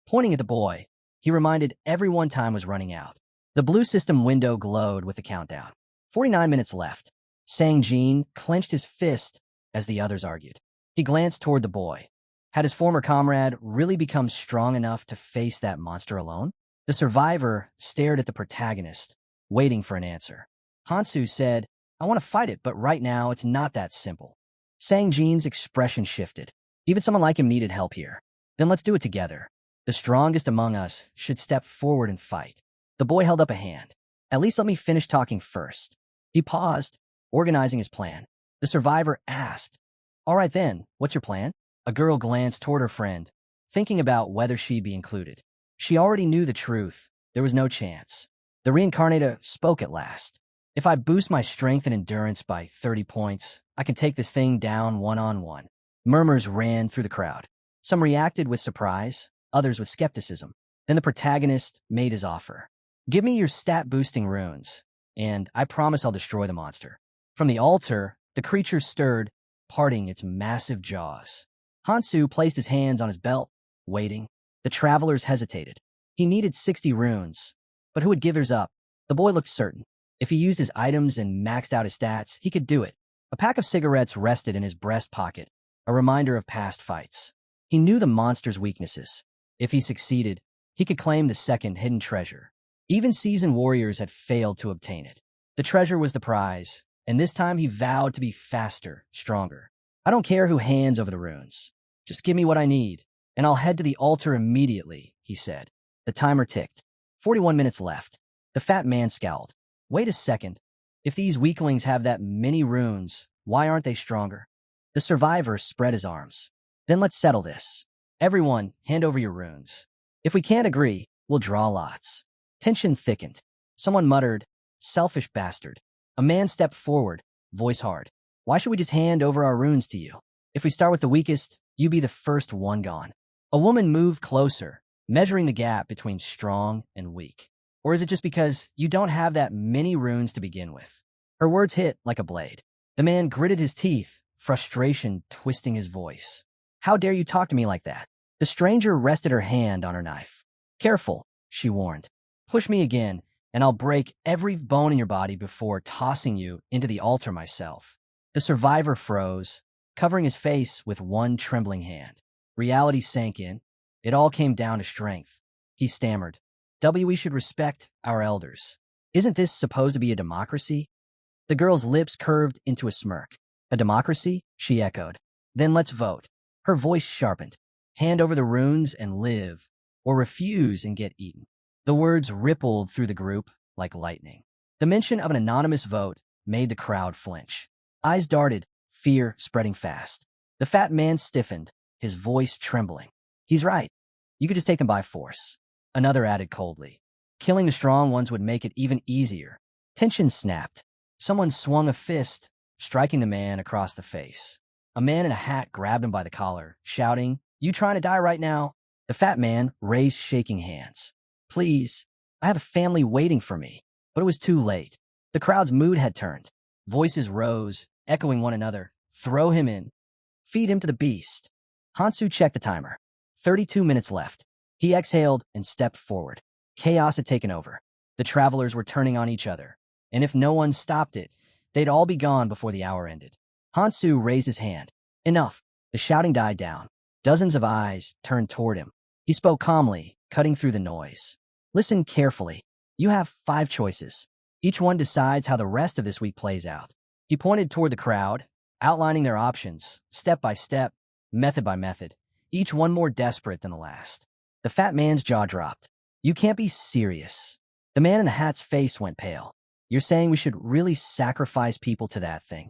Pointing at the boy, he reminded everyone time was running out. The blue system window glowed with the countdown. 49 minutes left. Sang-jin clenched his fist as the others argued. He glanced toward the boy. Had his former comrade really become strong enough to face that monster alone? The survivor stared at the protagonist, waiting for an answer. Hansu said, I want to fight it, but right now it's not that simple. Sang Jin's expression shifted. Even someone like him needed help here. Then let's do it together. The strongest among us should step forward and fight. The boy held up a hand. At least let me finish talking first. He paused, organizing his plan. The survivor asked, All right then, what's your plan? A girl glanced toward her friend, thinking about whether she'd be included. She already knew the truth. There was no chance. The reincarnator spoke at last. If I boost my strength and endurance by 30 points, I can take this thing down one-on-one. Murmurs ran through the crowd. Some reacted with surprise, others with skepticism. Then the protagonist made his offer. Give me your stat-boosting runes, and I promise I'll destroy the monster. From the altar, the creature stirred, parting its massive jaws. Hansu placed his hands on his belt, waiting. The travelers hesitated. He needed 60 runes, but who would give hers up? The boy looked certain. If he used his items and maxed out his stats, he could do it. A pack of cigarettes rested in his breast pocket, a reminder of past fights. He knew the monster's weaknesses. If he succeeded, he could claim the second hidden treasure. Even seasoned warriors had failed to obtain it. The treasure was the prize, and this time he vowed to be faster, stronger. I don't care who hands over the runes. Just give me what I need, and I'll head to the altar immediately, he said. The timer ticked. 41 minutes left. The fat man scowled. Wait a second. If these weaklings have that many runes, why aren't they stronger? The survivor spread his arms. Then let's settle this. Everyone, hand over your runes. If we can't agree, we'll draw lots. Tension thickened. Someone muttered, Selfish bastard. A man stepped forward, voice hard. Why should we just hand over our runes to you? If we start with the weakest, you be the first one gone. A woman moved closer, measuring the gap between strong and weak. Or is it just because you don't have that many runes to begin with? Her words hit like a blade. The man gritted his teeth, frustration twisting his voice. How dare you talk to me like that? The stranger rested her hand on her knife. Careful, she warned. Push me again, and I'll break every bone in your body before tossing you into the altar myself. The survivor froze, covering his face with one trembling hand. Reality sank in. It all came down to strength. He stammered. We should respect our elders. Isn't this supposed to be a democracy? The girl's lips curved into a smirk. A democracy? She echoed. Then let's vote. Her voice sharpened. Hand over the runes and live, or refuse and get eaten. The words rippled through the group like lightning. The mention of an anonymous vote made the crowd flinch. Eyes darted, fear spreading fast. The fat man stiffened, his voice trembling. He's right. You could just take them by force. Another added coldly. Killing the strong ones would make it even easier. Tension snapped. Someone swung a fist, striking the man across the face. A man in a hat grabbed him by the collar, shouting, You trying to die right now? The fat man raised shaking hands. Please, I have a family waiting for me. But it was too late. The crowd's mood had turned. Voices rose, echoing one another. Throw him in. Feed him to the beast. Hansu checked the timer. 32 minutes left. He exhaled and stepped forward. Chaos had taken over. The travelers were turning on each other. And if no one stopped it, they'd all be gone before the hour ended. Hansu raised his hand. Enough. The shouting died down. Dozens of eyes turned toward him. He spoke calmly, cutting through the noise. Listen carefully. You have 5 choices. Each one decides how the rest of this week plays out. He pointed toward the crowd, outlining their options, step by step, method by method, each one more desperate than the last. The fat man's jaw dropped. You can't be serious. The man in the hat's face went pale. You're saying we should really sacrifice people to that thing?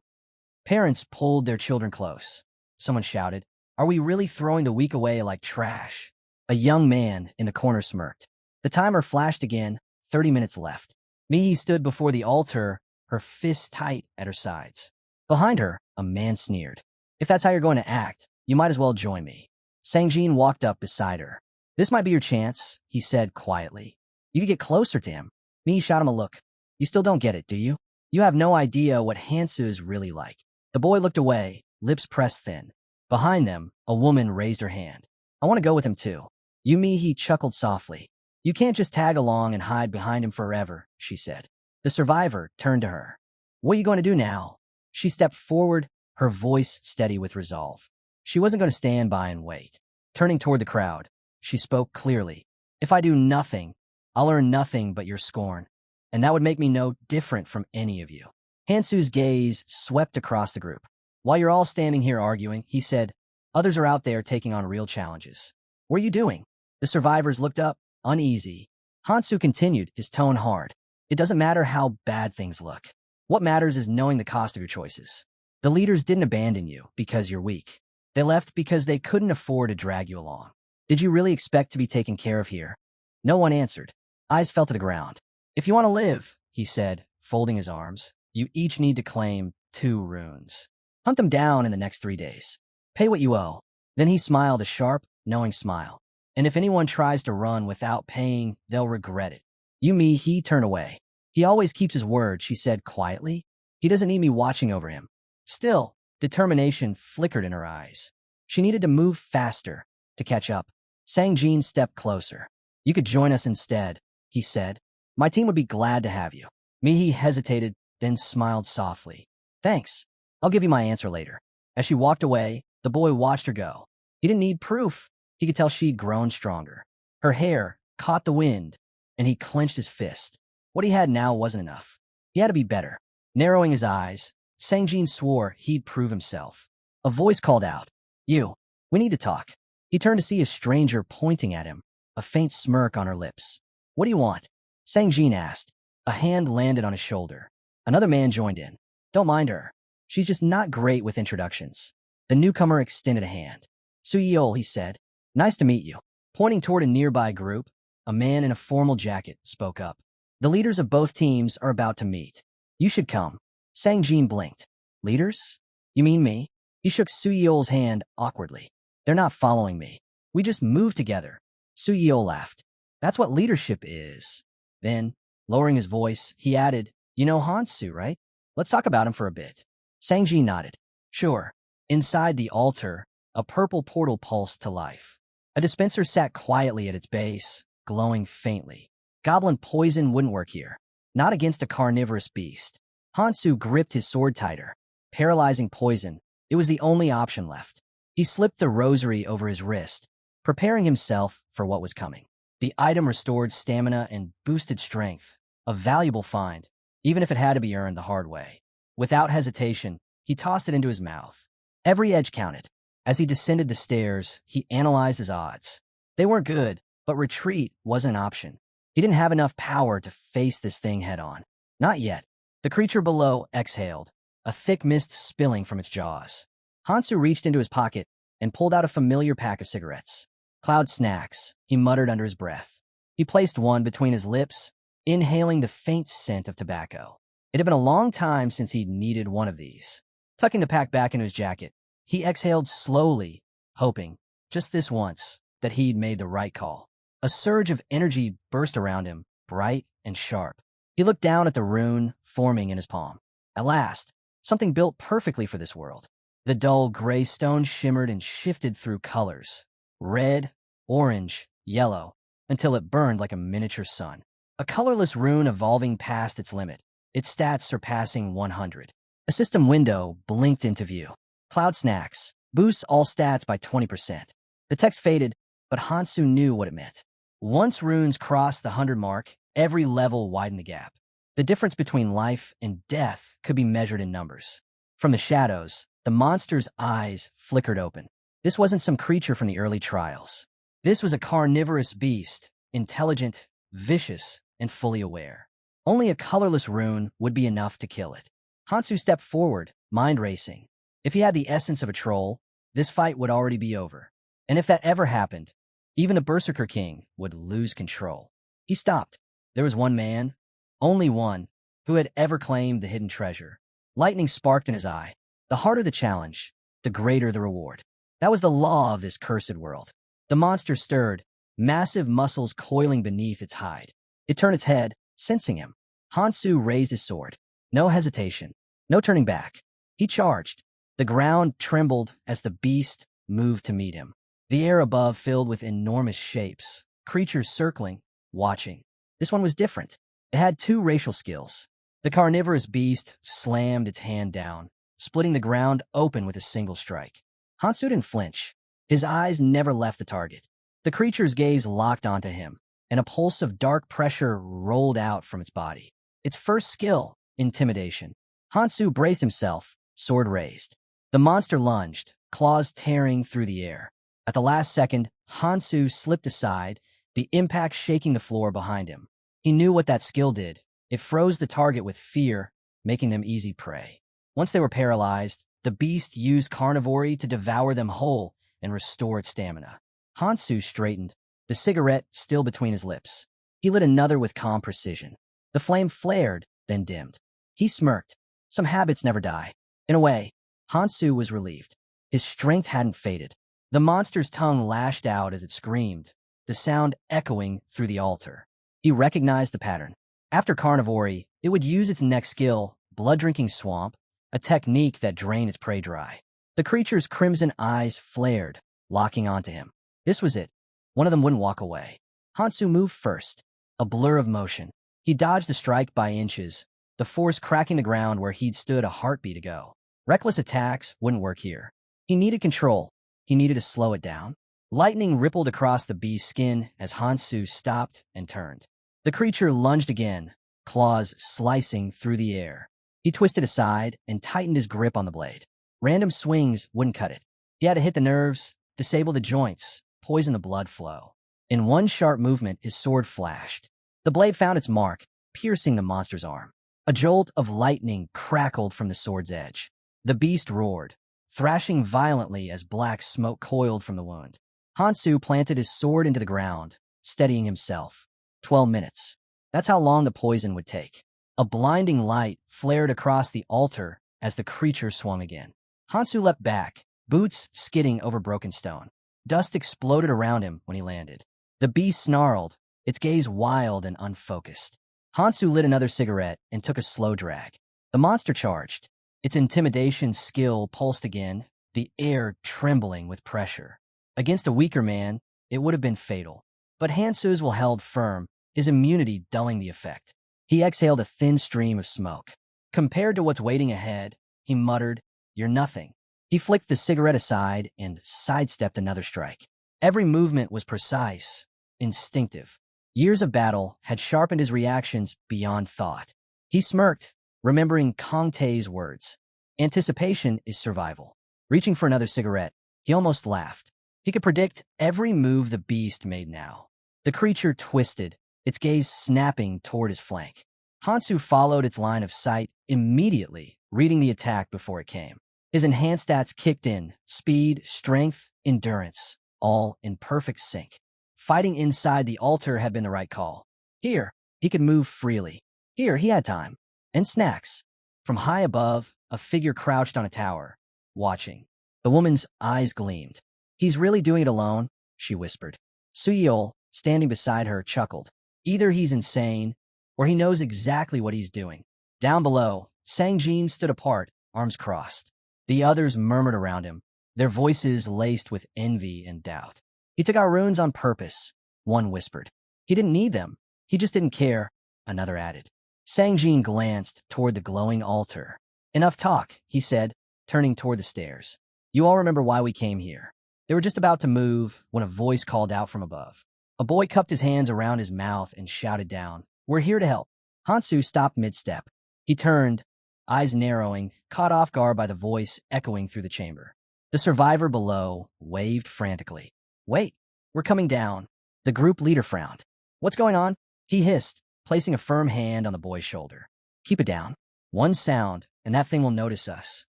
Parents pulled their children close. Someone shouted, Are we really throwing the weak away like trash? A young man in the corner smirked. The timer flashed again, 30 minutes left. Mihi stood before the altar, her fists tight at her sides. Behind her, a man sneered. If that's how you're going to act, you might as well join me. Sangjin walked up beside her. This might be your chance, he said quietly. You could get closer to him. Mihi shot him a look. You still don't get it, do you? You have no idea what Hansu is really like. The boy looked away, lips pressed thin. Behind them, a woman raised her hand. I want to go with him too. Mihi chuckled softly. You can't just tag along and hide behind him forever, she said. The survivor turned to her. What are you going to do now? She stepped forward, her voice steady with resolve. She wasn't going to stand by and wait. Turning toward the crowd, she spoke clearly. If I do nothing, I'll earn nothing but your scorn, and that would make me no different from any of you. Hansu's gaze swept across the group. While you're all standing here arguing, he said, others are out there taking on real challenges. What are you doing? The survivors looked up, uneasy. Hansu continued, his tone hard. It doesn't matter how bad things look. What matters is knowing the cost of your choices. The leaders didn't abandon you because you're weak. They left because they couldn't afford to drag you along. Did you really expect to be taken care of here? No one answered. Eyes fell to the ground. If you want to live, he said, folding his arms, you each need to claim 2 runes. Hunt them down in the next 3 days. Pay what you owe. Then he smiled a sharp, knowing smile. And if anyone tries to run without paying, they'll regret it. He turned away. He always keeps his word, she said quietly. He doesn't need me watching over him. Still, determination flickered in her eyes. She needed to move faster to catch up. Sang-jin stepped closer. You could join us instead, he said. My team would be glad to have you. Mihi hesitated, then smiled softly. Thanks. I'll give you my answer later. As she walked away, the boy watched her go. He didn't need proof. He could tell she'd grown stronger. Her hair caught the wind, and he clenched his fist. What he had now wasn't enough. He had to be better. Narrowing his eyes, Sang-jin swore he'd prove himself. A voice called out, You, we need to talk. He turned to see a stranger pointing at him, a faint smirk on her lips. What do you want? Sang-jin asked. A hand landed on his shoulder. Another man joined in. Don't mind her. She's just not great with introductions. The newcomer extended a hand. Suyol, he said. Nice to meet you. Pointing toward a nearby group, a man in a formal jacket spoke up. The leaders of both teams are about to meet. You should come. Sang-jin blinked. Leaders? You mean me? He shook Suyol's hand awkwardly. They're not following me. We just moved together. Suyol laughed. That's what leadership is. Then, lowering his voice, he added, You know Hansu, right? Let's talk about him for a bit. Sang-jin nodded. Sure. Inside the altar, a purple portal pulsed to life. A dispenser sat quietly at its base, glowing faintly. Goblin poison wouldn't work here. Not against a carnivorous beast. Hansu gripped his sword tighter. Paralyzing poison. It was the only option left. He slipped the rosary over his wrist, preparing himself for what was coming. The item restored stamina and boosted strength. A valuable find, even if it had to be earned the hard way. Without hesitation, he tossed it into his mouth. Every edge counted. As he descended the stairs, he analyzed his odds. They weren't good, but retreat wasn't an option. He didn't have enough power to face this thing head-on. Not yet. The creature below exhaled, a thick mist spilling from its jaws. Hansu reached into his pocket and pulled out a familiar pack of cigarettes. Cloud snacks, he muttered under his breath. He placed one between his lips, inhaling the faint scent of tobacco. It had been a long time since he'd needed one of these. Tucking the pack back into his jacket, he exhaled slowly, hoping, just this once, that he'd made the right call. A surge of energy burst around him, bright and sharp. He looked down at the rune forming in his palm. At last, something built perfectly for this world. The dull gray stone shimmered and shifted through colors. Red, orange, yellow, until it burned like a miniature sun. A colorless rune evolving past its limit, its stats surpassing 100. A system window blinked into view. Cloud snacks, boosts all stats by 20%. The text faded, but Hansu knew what it meant. Once runes crossed the 100 mark, every level widened the gap. The difference between life and death could be measured in numbers. From the shadows, the monster's eyes flickered open. This wasn't some creature from the early trials. This was a carnivorous beast, intelligent, vicious, and fully aware. Only a colorless rune would be enough to kill it. Hansu stepped forward, mind racing. If he had the essence of a troll, this fight would already be over. And if that ever happened, even the Berserker King would lose control. He stopped. There was one man, only one, who had ever claimed the hidden treasure. Lightning sparked in his eye. The harder the challenge, the greater the reward. That was the law of this cursed world. The monster stirred, massive muscles coiling beneath its hide. It turned its head, sensing him. Hansu raised his sword. No hesitation, no turning back. He charged. The ground trembled as the beast moved to meet him. The air above filled with enormous shapes, creatures circling, watching. This one was different. It had 2 racial skills. The carnivorous beast slammed its hand down, splitting the ground open with a single strike. Hansu didn't flinch. His eyes never left the target. The creature's gaze locked onto him, and a pulse of dark pressure rolled out from its body. Its first skill, intimidation. Hansu braced himself, sword raised. The monster lunged, claws tearing through the air. At the last second, Hansu slipped aside, the impact shaking the floor behind him. He knew what that skill did. It froze the target with fear, making them easy prey. Once they were paralyzed, the beast used carnivory to devour them whole and restore its stamina. Hansu straightened, the cigarette still between his lips. He lit another with calm precision. The flame flared, then dimmed. He smirked. Some habits never die. In a way, Hansu was relieved. His strength hadn't faded. The monster's tongue lashed out as it screamed, the sound echoing through the altar. He recognized the pattern. After carnivory, it would use its next skill, blood-drinking swamp, a technique that drained its prey dry. The creature's crimson eyes flared, locking onto him. This was it. One of them wouldn't walk away. Hansu moved first, a blur of motion. He dodged the strike by inches, the force cracking the ground where he'd stood a heartbeat ago. Reckless attacks wouldn't work here. He needed control. He needed to slow it down. Lightning rippled across the beast's skin as Hansu stopped and turned. The creature lunged again, claws slicing through the air. He twisted aside and tightened his grip on the blade. Random swings wouldn't cut it. He had to hit the nerves, disable the joints, poison the blood flow. In one sharp movement, his sword flashed. The blade found its mark, piercing the monster's arm. A jolt of lightning crackled from the sword's edge. The beast roared, thrashing violently as black smoke coiled from the wound. Hansu planted his sword into the ground, steadying himself. 12 minutes. That's how long the poison would take. A blinding light flared across the altar as the creature swung again. Hansu leapt back, boots skidding over broken stone. Dust exploded around him when he landed. The beast snarled, its gaze wild and unfocused. Hansu lit another cigarette and took a slow drag. The monster charged. Its intimidation skill pulsed again, the air trembling with pressure. Against a weaker man, it would have been fatal. But Hansu's will held firm, his immunity dulling the effect. He exhaled a thin stream of smoke. Compared to what's waiting ahead, he muttered, "You're nothing." He flicked the cigarette aside and sidestepped another strike. Every movement was precise, instinctive. Years of battle had sharpened his reactions beyond thought. He smirked, remembering Kong Tae's words. Anticipation is survival. Reaching for another cigarette, he almost laughed. He could predict every move the beast made now. The creature twisted, its gaze snapping toward his flank. Hansu followed its line of sight immediately, reading the attack before it came. His enhanced stats kicked in, speed, strength, endurance, all in perfect sync. Fighting inside the altar had been the right call. Here, he could move freely. Here, he had time. And snacks. From high above, a figure crouched on a tower, watching. The woman's eyes gleamed. "He's really doing it alone," she whispered. Suyol, standing beside her, chuckled. Either he's insane, or he knows exactly what he's doing. Down below, Sangjin stood apart, arms crossed. The others murmured around him, their voices laced with envy and doubt. "He took our runes on purpose," one whispered. "He didn't need them. He just didn't care," another added. Sangjin glanced toward the glowing altar. "Enough talk," he said, turning toward the stairs. "You all remember why we came here." They were just about to move when a voice called out from above. A boy cupped his hands around his mouth and shouted down, "We're here to help." Hansu stopped mid-step. He turned, eyes narrowing, caught off guard by the voice echoing through the chamber. The survivor below waved frantically. "Wait, we're coming down." The group leader frowned. "What's going on?" he hissed, placing a firm hand on the boy's shoulder. "Keep it down. One sound, and that thing will notice us."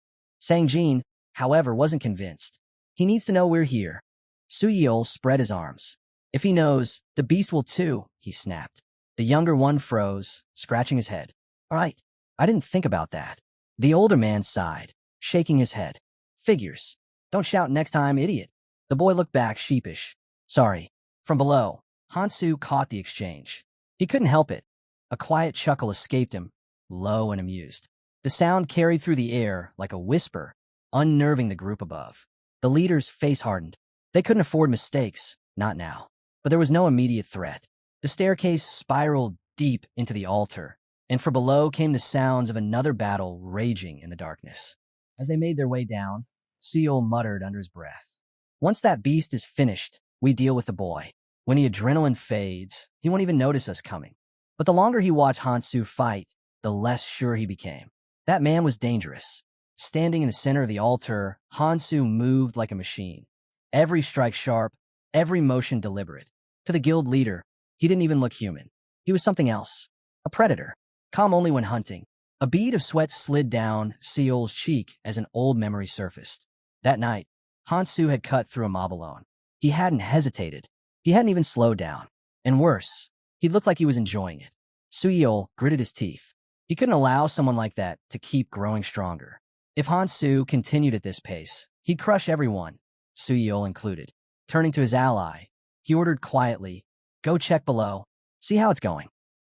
Sangjin, however, wasn't convinced. "He needs to know we're here." Suyol spread his arms. "If he knows, the beast will too," he snapped. The younger one froze, scratching his head. "All right, I didn't think about that." The older man sighed, shaking his head. "Figures. Don't shout next time, idiot." The boy looked back, sheepish. "Sorry." From below, Hansu caught the exchange. He couldn't help it. A quiet chuckle escaped him, low and amused. The sound carried through the air like a whisper, unnerving the group above. The leader's face hardened. They couldn't afford mistakes, not now. But there was no immediate threat. The staircase spiraled deep into the altar, and from below came the sounds of another battle raging in the darkness. As they made their way down, Seal muttered under his breath. Once that beast is finished, we deal with the boy. When the adrenaline fades, he won't even notice us coming. But the longer he watched Hansu fight, the less sure he became. That man was dangerous. Standing in the center of the altar, Hansu moved like a machine. Every strike sharp, every motion deliberate. To the guild leader, he didn't even look human. He was something else. A predator. Calm only when hunting. A bead of sweat slid down Seal's cheek as an old memory surfaced. That night, Hansu had cut through a mob alone. He hadn't hesitated. He hadn't even slowed down. And worse, he looked like he was enjoying it. Suyol gritted his teeth. He couldn't allow someone like that to keep growing stronger. If Hansu continued at this pace, he'd crush everyone, Suyol included. Turning to his ally, he ordered quietly, "Go check below. See how it's going."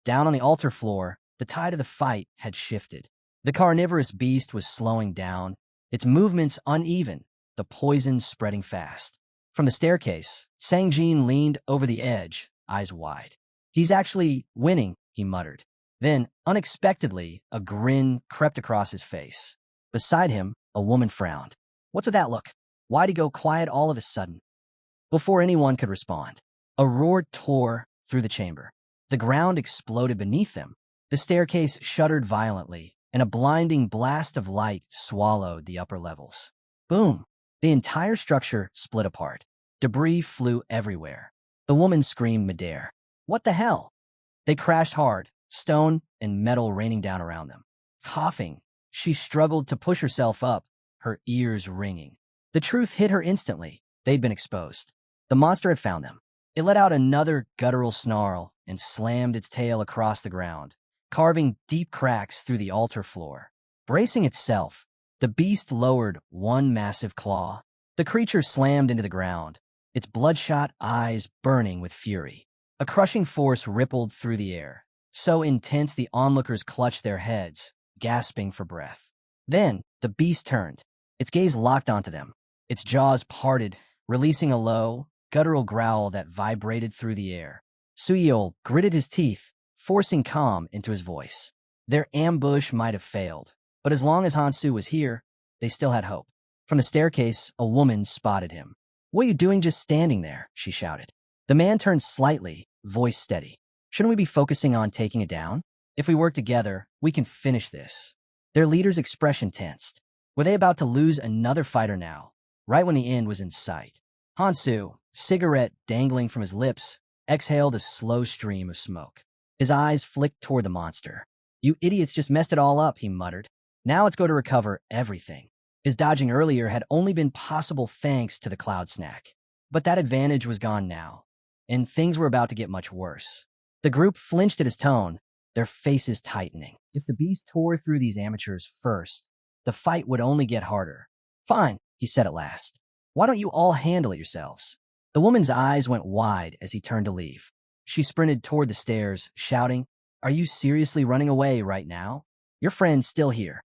Down on the altar floor, the tide of the fight had shifted. The carnivorous beast was slowing down, its movements uneven, the poison spreading fast. From the staircase, Sangjin leaned over the edge, eyes wide. "He's actually winning," he muttered. Then, unexpectedly, a grin crept across his face. Beside him, a woman frowned. "What's with that look? Why'd he go quiet all of a sudden?" Before anyone could respond, a roar tore through the chamber. The ground exploded beneath them. The staircase shuddered violently, and a blinding blast of light swallowed the upper levels. Boom! The entire structure split apart. Debris flew everywhere. The woman screamed midair. "What the hell?" They crashed hard, stone and metal raining down around them. Coughing, she struggled to push herself up, her ears ringing. The truth hit her instantly. They'd been exposed. The monster had found them. It let out another guttural snarl and slammed its tail across the ground, carving deep cracks through the altar floor. Bracing itself, the beast lowered one massive claw. The creature slammed into the ground, its bloodshot eyes burning with fury. A crushing force rippled through the air, so intense the onlookers clutched their heads, gasping for breath. Then, the beast turned. Its gaze locked onto them. Its jaws parted, releasing a low, guttural growl that vibrated through the air. Suyol gritted his teeth, forcing calm into his voice. Their ambush might have failed, but as long as Hansu was here, they still had hope. From the staircase, a woman spotted him. "What are you doing just standing there?" she shouted. The man turned slightly, voice steady. "Shouldn't we be focusing on taking it down? If we work together, we can finish this." Their leader's expression tensed. Were they about to lose another fighter now, right when the end was in sight? Hansu, cigarette dangling from his lips, exhaled a slow stream of smoke. His eyes flicked toward the monster. "You idiots just messed it all up," he muttered. "Now it's going to recover everything." His dodging earlier had only been possible thanks to the cloud snack. But that advantage was gone now, and things were about to get much worse. The group flinched at his tone, their faces tightening. If the beast tore through these amateurs first, the fight would only get harder. "Fine," he said at last. "Why don't you all handle it yourselves?" The woman's eyes went wide as he turned to leave. She sprinted toward the stairs, shouting, "Are you seriously running away right now? Your friend's still here."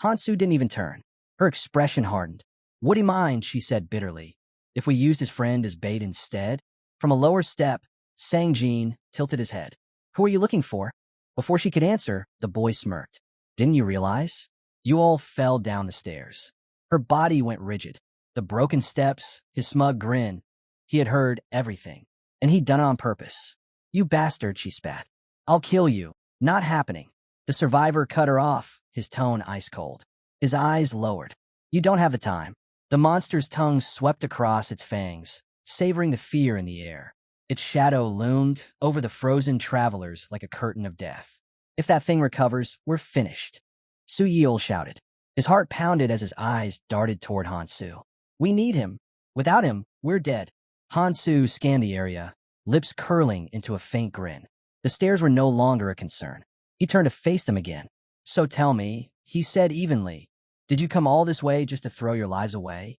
Hansu didn't even turn. Her expression hardened. "Would he mind," she said bitterly, "if we used his friend as bait instead?" From a lower step, Sangjin tilted his head. "Who are you looking for?" Before she could answer, the boy smirked. "Didn't you realize?" You all fell down the stairs. Her body went rigid. The broken steps, his smug grin. He had heard everything, and he'd done it on purpose. "You bastard," she spat. "I'll kill you." "Not happening." The survivor cut her off, his tone ice cold. His eyes lowered. "You don't have the time." The monster's tongue swept across its fangs, savoring the fear in the air. Its shadow loomed over the frozen travelers like a curtain of death. "If that thing recovers, we're finished." Suyil shouted. His heart pounded as his eyes darted toward Hansu. "We need him. Without him, we're dead." Hansu scanned the area, lips curling into a faint grin. The stairs were no longer a concern. He turned to face them again. "So tell me," he said evenly, "did you come all this way just to throw your lives away?"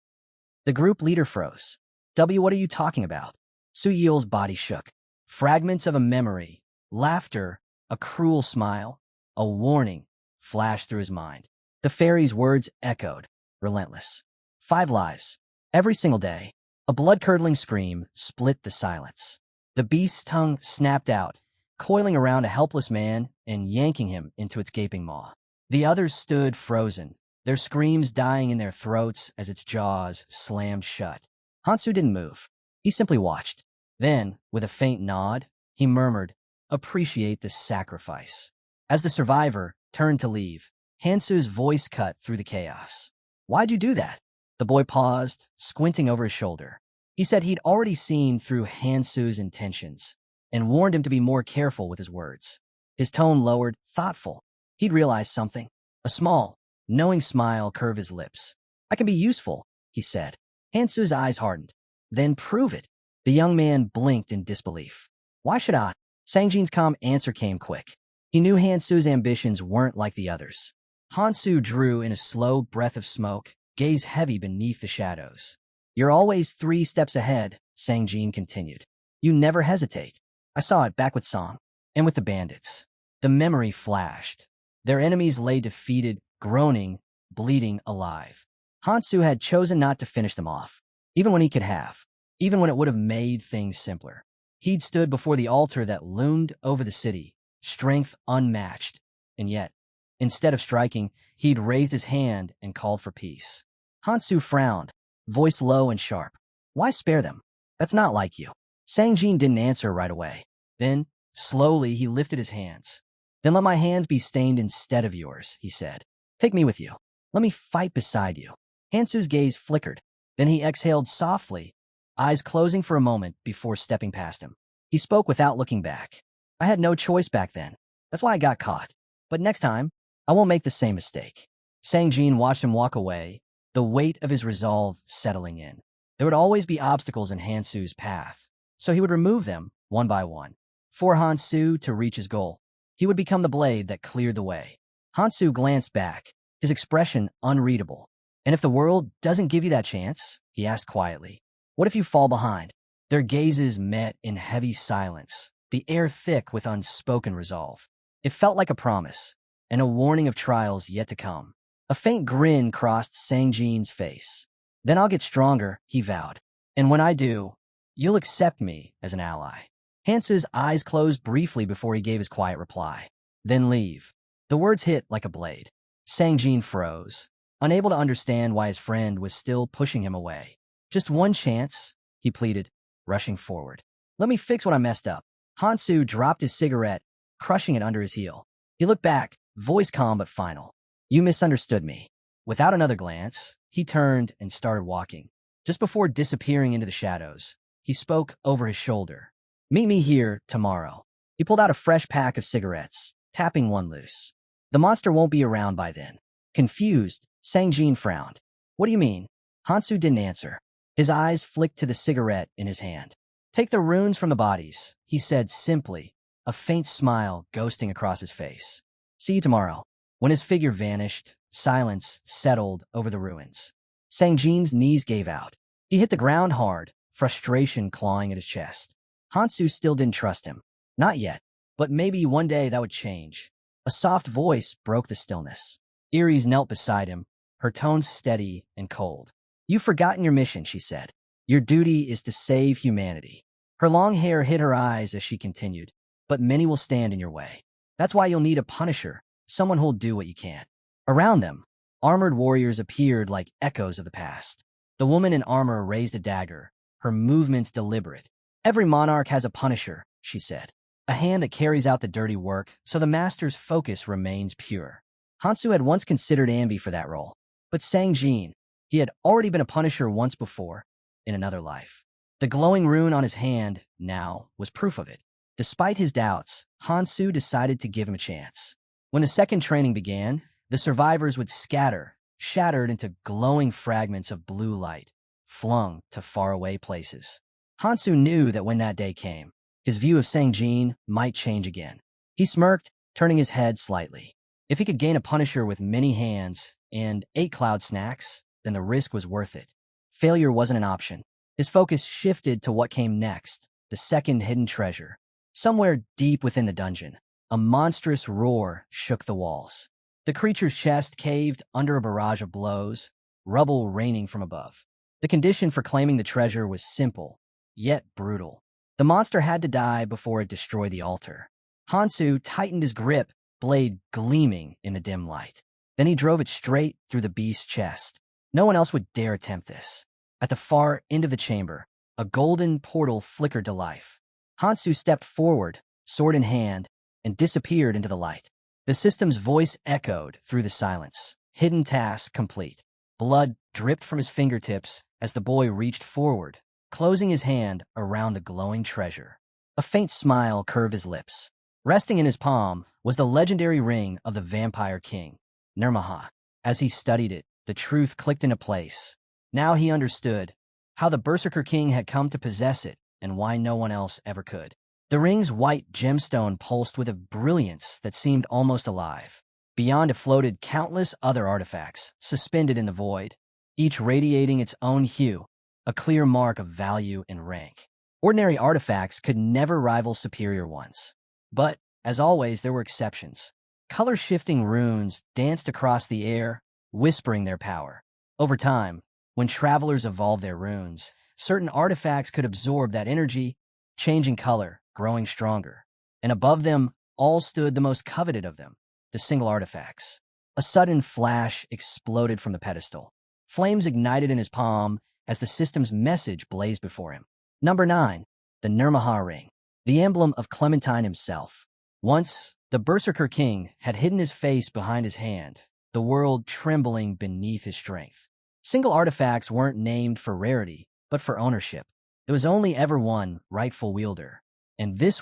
The group leader froze. What are you talking about?" Suyil's body shook. Fragments of a memory, laughter, a cruel smile, a warning flashed through his mind. The fairy's words echoed, relentless. 5 lives. Every single day. A blood-curdling scream split the silence. The beast's tongue snapped out, coiling around a helpless man and yanking him into its gaping maw. The others stood frozen, their screams dying in their throats as its jaws slammed shut. Hansu didn't move. He simply watched. Then, with a faint nod, he murmured, "Appreciate this sacrifice." As the survivor turned to leave, Hansu's voice cut through the chaos. "Why'd you do that?" The boy paused, squinting over his shoulder. He said he'd already seen through Hansu's intentions and warned him to be more careful with his words. His tone lowered, thoughtful. He'd realized something. A small, knowing smile curved his lips. "I can be useful," he said. Hansu's eyes hardened. "Then prove it." The young man blinked in disbelief. "Why should I?" Sangjin's calm answer came quick. He knew Hansu's ambitions weren't like the others. Hansu drew in a slow breath of smoke, gaze heavy beneath the shadows. "You're always 3 steps ahead," Sangjin continued. "You never hesitate. I saw it back with Song, and with the bandits." The memory flashed. Their enemies lay defeated, groaning, bleeding alive. Hansu had chosen not to finish them off, even when he could have, even when it would have made things simpler. He'd stood before the altar that loomed over the city, strength unmatched, and yet, instead of striking, he'd raised his hand and called for peace. Hansu frowned, voice low and sharp. "Why spare them? That's not like you." Sangjin didn't answer right away. Then, slowly, he lifted his hands. "Then let my hands be stained instead of yours," he said. "Take me with you. Let me fight beside you." Hansu's gaze flickered. Then he exhaled softly, eyes closing for a moment before stepping past him. He spoke without looking back. "I had no choice back then. That's why I got caught. But next time, I won't make the same mistake." Sangjin watched him walk away, the weight of his resolve settling in. There would always be obstacles in Hansu's path, so he would remove them one by one. For Hansu to reach his goal, he would become the blade that cleared the way. Hansu glanced back, his expression unreadable. "And if the world doesn't give you that chance," he asked quietly, "what if you fall behind?" Their gazes met in heavy silence, the air thick with unspoken resolve. It felt like a promise, and a warning of trials yet to come. A faint grin crossed Sangjin's face. "Then I'll get stronger," he vowed. "And when I do, you'll accept me as an ally." Hansu's eyes closed briefly before he gave his quiet reply. "Then leave." The words hit like a blade. Sangjin froze, unable to understand why his friend was still pushing him away. "Just one chance," he pleaded, rushing forward. "Let me fix what I messed up." Hansu dropped his cigarette, crushing it under his heel. He looked back, voice calm but final. "You misunderstood me." Without another glance, he turned and started walking. Just before disappearing into the shadows, he spoke over his shoulder. "Meet me here tomorrow." He pulled out a fresh pack of cigarettes, tapping one loose. "The monster won't be around by then." Confused, Sangjin frowned. "What do you mean?" Hansu didn't answer. His eyes flicked to the cigarette in his hand. "Take the runes from the bodies," he said simply, a faint smile ghosting across his face. "See you tomorrow." When his figure vanished, silence settled over the ruins. Sangjin's knees gave out. He hit the ground hard, frustration clawing at his chest. Hansu still didn't trust him. Not yet, but maybe one day that would change. A soft voice broke the stillness. Iris knelt beside him, her tone steady and cold. "You've forgotten your mission," she said. "Your duty is to save humanity." Her long hair hid her eyes as she continued, "But many will stand in your way. That's why you'll need a punisher, someone who'll do what you can't." Around them, armored warriors appeared like echoes of the past. The woman in armor raised a dagger, her movements deliberate. "Every monarch has a punisher," she said. "A hand that carries out the dirty work, so the master's focus remains pure." Hansu had once considered Ambi for that role, but Sangjin, he had already been a punisher once before, in another life. The glowing rune on his hand, now, was proof of it. Despite his doubts, Hansu decided to give him a chance. When the second training began, the survivors would scatter, shattered into glowing fragments of blue light, flung to faraway places. Hansu knew that when that day came, his view of Sangjin might change again. He smirked, turning his head slightly. If he could gain a punisher with many hands and 8 cloud snacks, then the risk was worth it. Failure wasn't an option. His focus shifted to what came next, the second hidden treasure. Somewhere deep within the dungeon, a monstrous roar shook the walls. The creature's chest caved under a barrage of blows, rubble raining from above. The condition for claiming the treasure was simple, yet brutal. The monster had to die before it destroyed the altar. Hansu tightened his grip, blade gleaming in the dim light. Then he drove it straight through the beast's chest. No one else would dare attempt this. At the far end of the chamber, a golden portal flickered to life. Hansu stepped forward, sword in hand, and disappeared into the light. The system's voice echoed through the silence. Hidden task complete. Blood dripped from his fingertips as the boy reached forward, closing his hand around the glowing treasure. A faint smile curved his lips. Resting in his palm was the legendary ring of the Vampire King, Nirmaha. As he studied it, the truth clicked into place. Now he understood how the Berserker King had come to possess it and why no one else ever could. The ring's white gemstone pulsed with a brilliance that seemed almost alive. Beyond it floated countless other artifacts, suspended in the void, each radiating its own hue, a clear mark of value and rank. Ordinary artifacts could never rival superior ones. But, as always, there were exceptions. Color-shifting runes danced across the air, whispering their power. Over time, when travelers evolved their runes, certain artifacts could absorb that energy, changing color, growing stronger. And above them, all stood the most coveted of them, the single artifacts. A sudden flash exploded from the pedestal. Flames ignited in his palm as the system's message blazed before him. Number 9. The Nirmaha Ring, the emblem of Clementine himself. Once, the Berserker King had hidden his face behind his hand, the world trembling beneath his strength. Single artifacts weren't named for rarity, but for ownership. There was only ever one rightful wielder. And this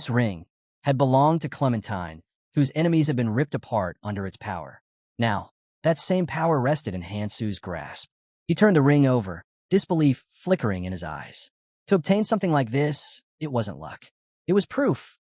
ring, had belonged to Clementine, whose enemies had been ripped apart under its power. Now, that same power rested in Hansu's grasp. He turned the ring over, disbelief flickering in his eyes. To obtain something like this, it wasn't luck. It was proof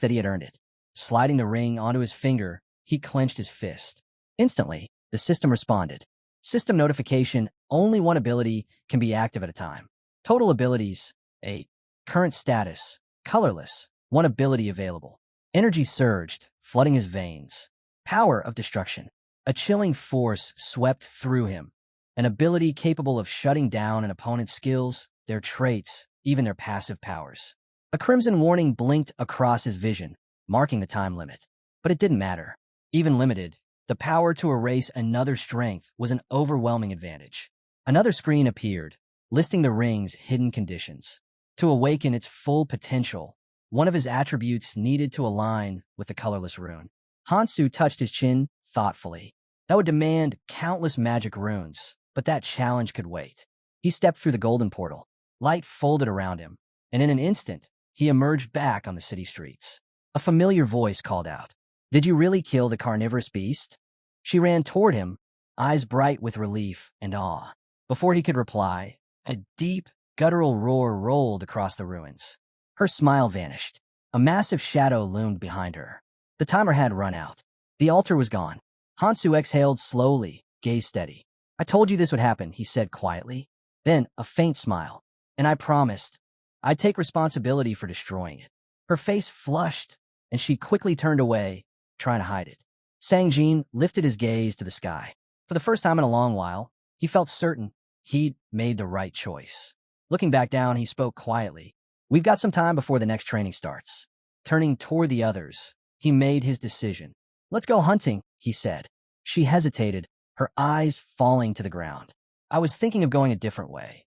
that he had earned it. Sliding the ring onto his finger, he clenched his fist. Instantly, the system responded. System notification: only one ability can be active at a time. Total abilities: 8. Current status: colorless, one ability available. Energy surged, flooding his veins. Power of destruction: a chilling force swept through him. An ability capable of shutting down an opponent's skills, their traits, even their passive powers. A crimson warning blinked across his vision, marking the time limit. But it didn't matter. Even limited, the power to erase another strength was an overwhelming advantage. Another screen appeared, listing the ring's hidden conditions. To awaken its full potential, one of his attributes needed to align with the colorless rune. Hansu touched his chin thoughtfully. That would demand countless magic runes, but that challenge could wait. He stepped through the golden portal. Light folded around him, and in an instant, he emerged back on the city streets. A familiar voice called out, "Did you really kill the carnivorous beast?" She ran toward him, eyes bright with relief and awe. Before he could reply, a deep, guttural roar rolled across the ruins. Her smile vanished. A massive shadow loomed behind her. The timer had run out. The altar was gone. Hansu exhaled slowly, gaze steady. "I told you this would happen," he said quietly. Then a faint smile. "And I promised I'd take responsibility for destroying it." Her face flushed, and she quickly turned away, trying to hide it. Sangjin lifted his gaze to the sky. For the first time in a long while, he felt certain he'd made the right choice. Looking back down, he spoke quietly. "We've got some time before the next training starts." Turning toward the others, he made his decision. "Let's go hunting," he said. She hesitated, her eyes falling to the ground. "I was thinking of going a different way."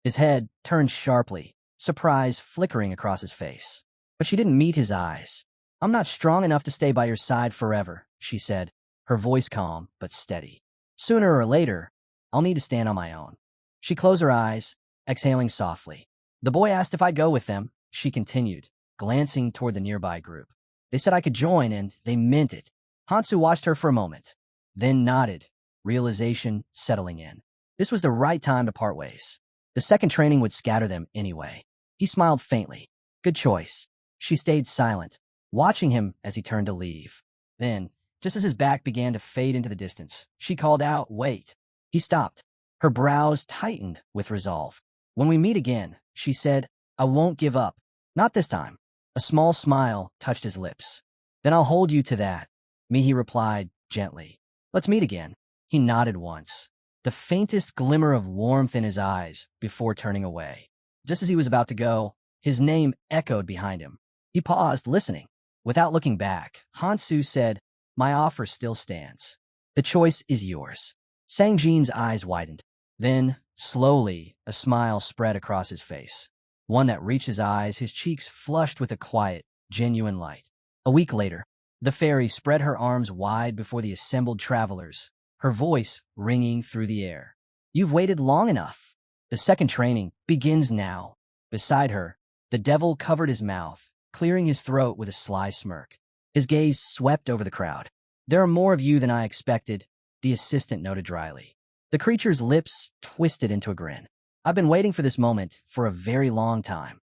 His head turned sharply, surprise flickering across his face. But she didn't meet his eyes. "I'm not strong enough to stay by your side forever," she said, her voice calm but steady. "Sooner or later, I'll need to stand on my own." She closed her eyes, exhaling softly. "The boy asked if I'd go with them," she continued, glancing toward the nearby group. "They said I could join, and they meant it." Hansu watched her for a moment, then nodded, realization settling in. This was the right time to part ways. The second training would scatter them anyway. He smiled faintly. "Good choice." She stayed silent, watching him as he turned to leave. Then, just as his back began to fade into the distance, she called out, "Wait." He stopped. Her brows tightened with resolve. "When we meet again," she said, "I won't give up. Not this time." A small smile touched his lips. "Then I'll hold you to that," Mihi replied gently. "Let's meet again." He nodded once, the faintest glimmer of warmth in his eyes before turning away. Just as he was about to go, his name echoed behind him. He paused, listening. Without looking back, Hansu said, my offer still stands. The choice is yours. Sang Jin's eyes widened. Then, slowly, a smile spread across his face. One that reached his eyes, his cheeks flushed with a quiet, genuine light. A week later, the fairy spread her arms wide before the assembled travelers, her voice ringing through the air. You've waited long enough. The second training begins now. Beside her, the devil covered his mouth, clearing his throat with a sly smirk. His gaze swept over the crowd. There are more of you than I expected, the assistant noted dryly. The creature's lips twisted into a grin. I've been waiting for this moment for a very long time.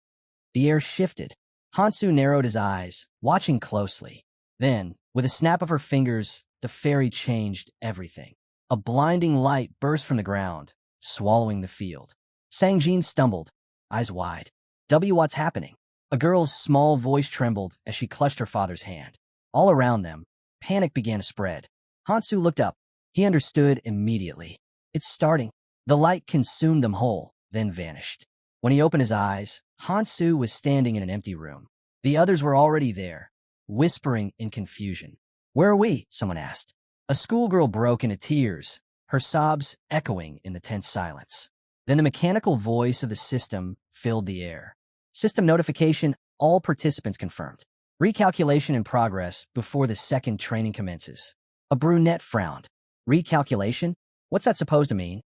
The air shifted. Hansu narrowed his eyes, watching closely. Then, with a snap of her fingers, the fairy changed everything. A blinding light burst from the ground, swallowing the field. Sang Jin stumbled, eyes wide. What's happening? A girl's small voice trembled as she clutched her father's hand. All around them, panic began to spread. Hansu looked up. He understood immediately. It's starting. The light consumed them whole, then vanished. When he opened his eyes, Hansu was standing in an empty room. The others were already there, whispering in confusion. Where are we? Someone asked. A schoolgirl broke into tears, her sobs echoing in the tense silence. Then the mechanical voice of the system filled the air. System notification, all participants confirmed. Recalculation in progress before the second training commences. A brunette frowned. Recalculation? What's that supposed to mean?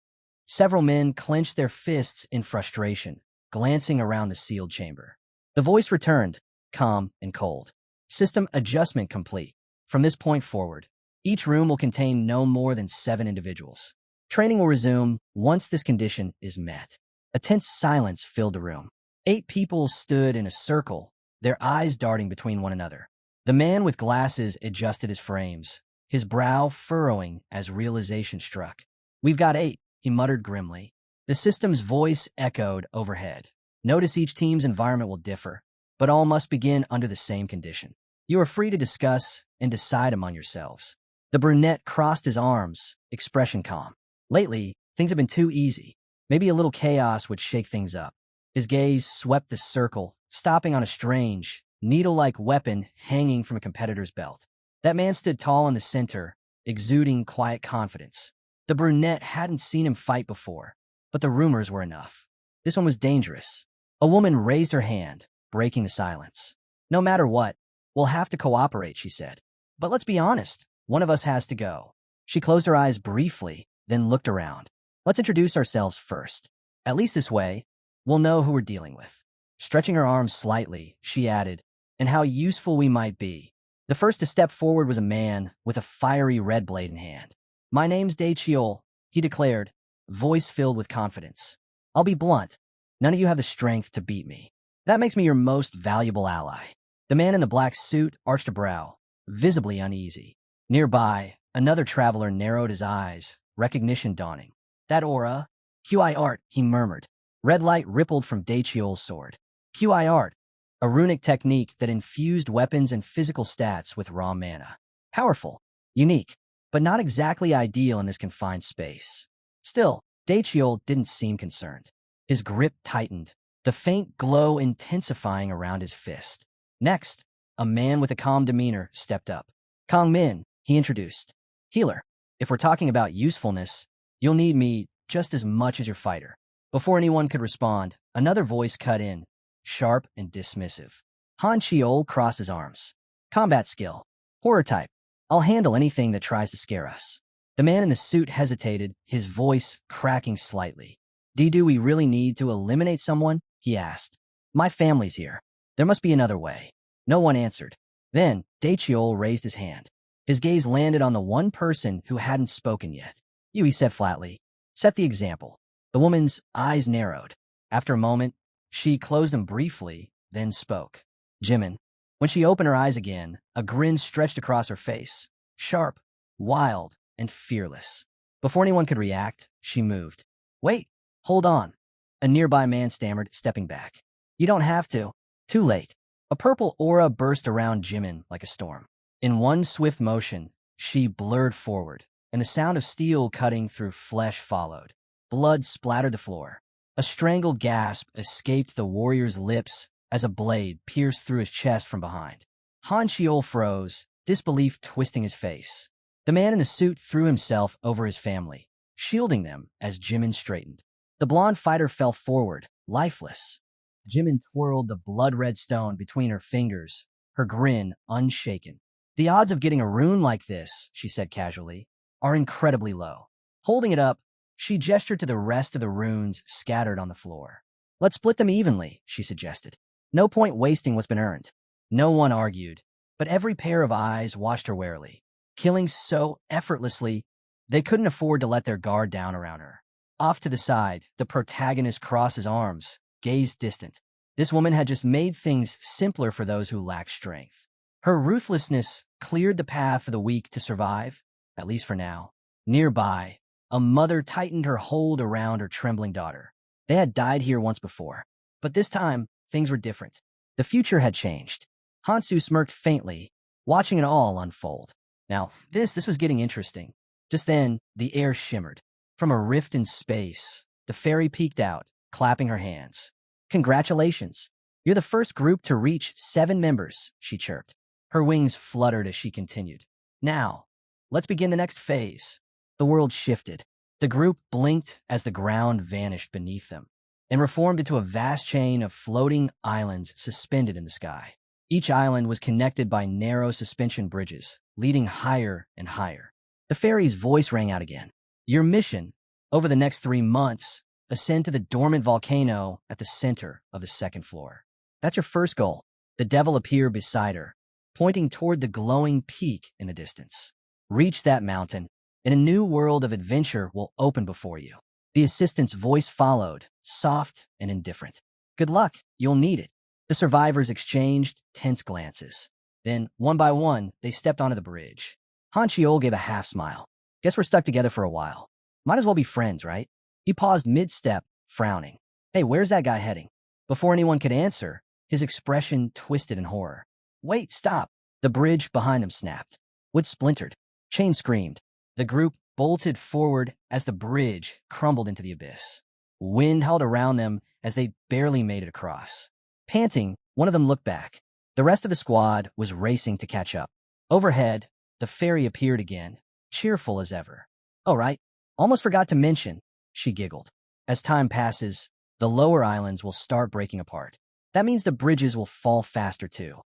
Several men clenched their fists in frustration, glancing around the sealed chamber. The voice returned, calm and cold. System adjustment complete. From this point forward, each room will contain no more than 7 individuals. Training will resume once this condition is met. A tense silence filled the room. 8 people stood in a circle, their eyes darting between one another. The man with glasses adjusted his frames, his brow furrowing as realization struck. We've got 8, he muttered grimly. The system's voice echoed overhead. Notice each team's environment will differ, but all must begin under the same condition. You are free to discuss and decide among yourselves. The brunette crossed his arms, expression calm. Lately, things have been too easy. Maybe a little chaos would shake things up. His gaze swept the circle, stopping on a strange, needle-like weapon hanging from a competitor's belt. That man stood tall in the center, exuding quiet confidence. The brunette hadn't seen him fight before, but the rumors were enough. This one was dangerous. A woman raised her hand, breaking the silence. No matter what, we'll have to cooperate, she said. But let's be honest, one of us has to go. She closed her eyes briefly, then looked around. Let's introduce ourselves first. At least this way, we'll know who we're dealing with. Stretching her arms slightly, she added, and how useful we might be. The first to step forward was a man with a fiery red blade in hand. My name's Daechiol, he declared, voice filled with confidence. I'll be blunt. None of you have the strength to beat me. That makes me your most valuable ally. The man in the black suit arched a brow, visibly uneasy. Nearby, another traveler narrowed his eyes, recognition dawning. That aura? QI art, he murmured. Red light rippled from Daechiol's sword. QI art, a runic technique that infused weapons and physical stats with raw mana. Powerful, unique, but not exactly ideal in this confined space. Still, Daechiol didn't seem concerned. His grip tightened, the faint glow intensifying around his fist. Next, a man with a calm demeanor stepped up. Kong Min, he introduced. Healer, if we're talking about usefulness, you'll need me just as much as your fighter. Before anyone could respond, another voice cut in, sharp and dismissive. Han Chiol crossed his arms. Combat skill. Horror type. I'll handle anything that tries to scare us. The man in the suit hesitated, his voice cracking slightly. Do we really need to eliminate someone? He asked. My family's here. There must be another way. No one answered. Then, Daechiol raised his hand. His gaze landed on the one person who hadn't spoken yet. You, he said flatly. Set the example. The woman's eyes narrowed. After a moment, she closed them briefly, then spoke. Jimin. When she opened her eyes again, a grin stretched across her face. Sharp, wild, and fearless. Before anyone could react, she moved. Wait, hold on. A nearby man stammered, stepping back. You don't have to. Too late. A purple aura burst around Jimin like a storm. In one swift motion, she blurred forward, and the sound of steel cutting through flesh followed. Blood splattered the floor. A strangled gasp escaped the warrior's lips as a blade pierced through his chest from behind. Han Chiol froze, disbelief twisting his face. The man in the suit threw himself over his family, shielding them as Jimin straightened. The blonde fighter fell forward, lifeless. Jimin twirled the blood-red stone between her fingers, her grin unshaken. The odds of getting a rune like this, she said casually, are incredibly low. Holding it up, she gestured to the rest of the runes scattered on the floor. Let's split them evenly, she suggested. No point wasting what's been earned. No one argued, but every pair of eyes watched her warily, killing so effortlessly they couldn't afford to let their guard down around her. Off to the side, the protagonist crossed his arms, gazed distant. This woman had just made things simpler for those who lacked strength. Her ruthlessness cleared the path for the weak to survive, at least for now. Nearby, a mother tightened her hold around her trembling daughter. They had died here once before, but this time, things were different. The future had changed. Hansu smirked faintly, watching it all unfold. Now, this was getting interesting. Just then, the air shimmered. From a rift in space, the fairy peeked out, clapping her hands. Congratulations. You're the first group to reach 7 members, she chirped. Her wings fluttered as she continued. Now, let's begin the next phase. The world shifted. The group blinked as the ground vanished beneath them and reformed into a vast chain of floating islands suspended in the sky. Each island was connected by narrow suspension bridges, leading higher and higher. The fairy's voice rang out again. Your mission, over the next 3 months, ascend to the dormant volcano at the center of the 2nd floor. That's your first goal. The devil appeared beside her, pointing toward the glowing peak in the distance. Reach that mountain, and a new world of adventure will open before you. The assistant's voice followed, soft and indifferent. Good luck, you'll need it. The survivors exchanged tense glances. Then, one by one, they stepped onto the bridge. Han Chiol gave a half-smile. Guess we're stuck together for a while. Might as well be friends, right? He paused mid-step, frowning. Hey, where's that guy heading? Before anyone could answer, his expression twisted in horror. Wait, stop! The bridge behind them snapped. Wood splintered. Chain screamed. The group bolted forward as the bridge crumbled into the abyss. Wind held around them as they barely made it across. Panting, one of them looked back. The rest of the squad was racing to catch up. Overhead, the fairy appeared again, cheerful as ever. Oh, right. Almost forgot to mention, she giggled. As time passes, the lower islands will start breaking apart. That means the bridges will fall faster too.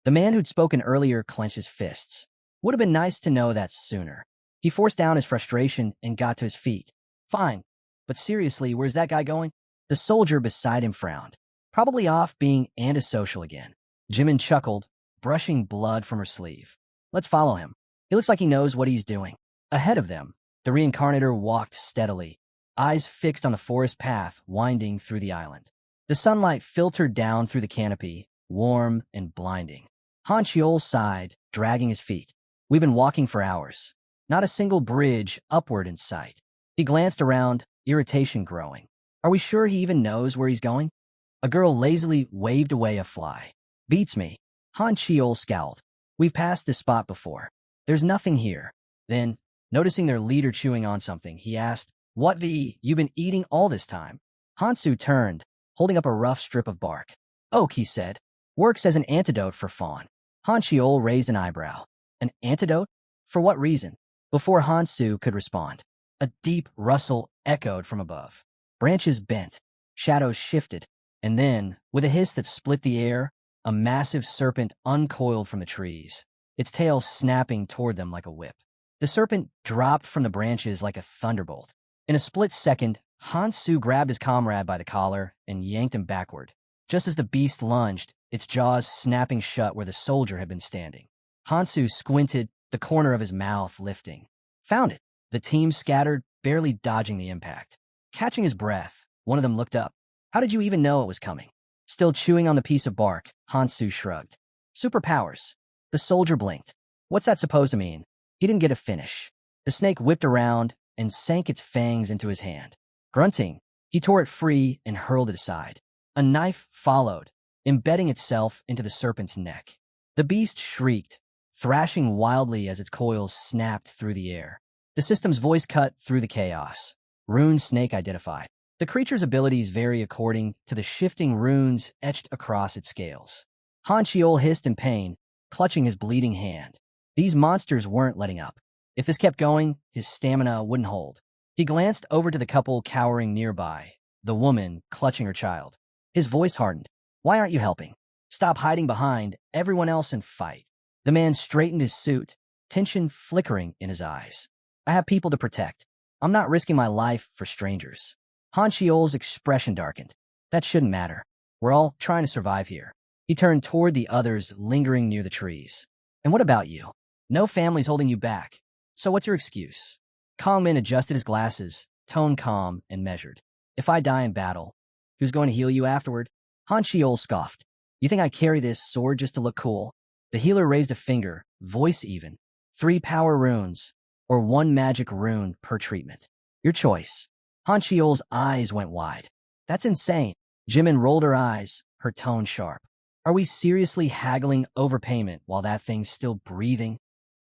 The man who'd spoken earlier clenched his fists. Would have been nice to know that sooner. He forced down his frustration and got to his feet. Fine, but seriously, where's that guy going? The soldier beside him frowned. Probably off being antisocial again. Jimin chuckled, brushing blood from her sleeve. Let's follow him. He looks like he knows what he's doing. Ahead of them, the reincarnator walked steadily, eyes fixed on the forest path winding through the island. The sunlight filtered down through the canopy, warm and blinding. Han Chiol sighed, dragging his feet. We've been walking for hours. Not a single bridge upward in sight. He glanced around, irritation growing. Are we sure he even knows where he's going? A girl lazily waved away a fly. Beats me. Han Chiol scowled. We've passed this spot before. There's nothing here. Then, noticing their leader chewing on something, he asked, What you've been eating all this time? Hansu turned, holding up a rough strip of bark. Oak, he said. Works as an antidote for fawn. Han Chiol raised an eyebrow. An antidote? For what reason? Before Hansu could respond, a deep rustle echoed from above. Branches bent, shadows shifted, and then, with a hiss that split the air, a massive serpent uncoiled from the trees, its tail snapping toward them like a whip. The serpent dropped from the branches like a thunderbolt. In a split second, Hansu grabbed his comrade by the collar and yanked him backward. Just as the beast lunged, its jaws snapping shut where the soldier had been standing. Hansu squinted, the corner of his mouth lifting. Found it. The team scattered, barely dodging the impact. Catching his breath, one of them looked up. How did you even know it was coming? Still chewing on the piece of bark, Hansu shrugged. Superpowers. The soldier blinked. What's that supposed to mean? He didn't get a finish. The snake whipped around and sank its fangs into his hand. Grunting, he tore it free and hurled it aside. A knife followed, embedding itself into the serpent's neck. The beast shrieked, thrashing wildly as its coils snapped through the air. The system's voice cut through the chaos. Rune snake identified. The creature's abilities vary according to the shifting runes etched across its scales. Han Chiol hissed in pain, clutching his bleeding hand. These monsters weren't letting up. If this kept going, his stamina wouldn't hold. He glanced over to the couple cowering nearby, the woman clutching her child. His voice hardened. Why aren't you helping? Stop hiding behind everyone else and fight. The man straightened his suit, tension flickering in his eyes. I have people to protect. I'm not risking my life for strangers. Han Shiol's expression darkened. That shouldn't matter. We're all trying to survive here. He turned toward the others lingering near the trees. And what about you? No family's holding you back. So what's your excuse? Kongmin adjusted his glasses, tone calm and measured. If I die in battle, who's going to heal you afterward? Han Shiol scoffed. You think I carry this sword just to look cool? The healer raised a finger, voice even. 3 power runes, or 1 magic rune per treatment. Your choice. Han Shiol's eyes went wide. That's insane. Jimin rolled her eyes, her tone sharp. Are we seriously haggling overpayment while that thing's still breathing?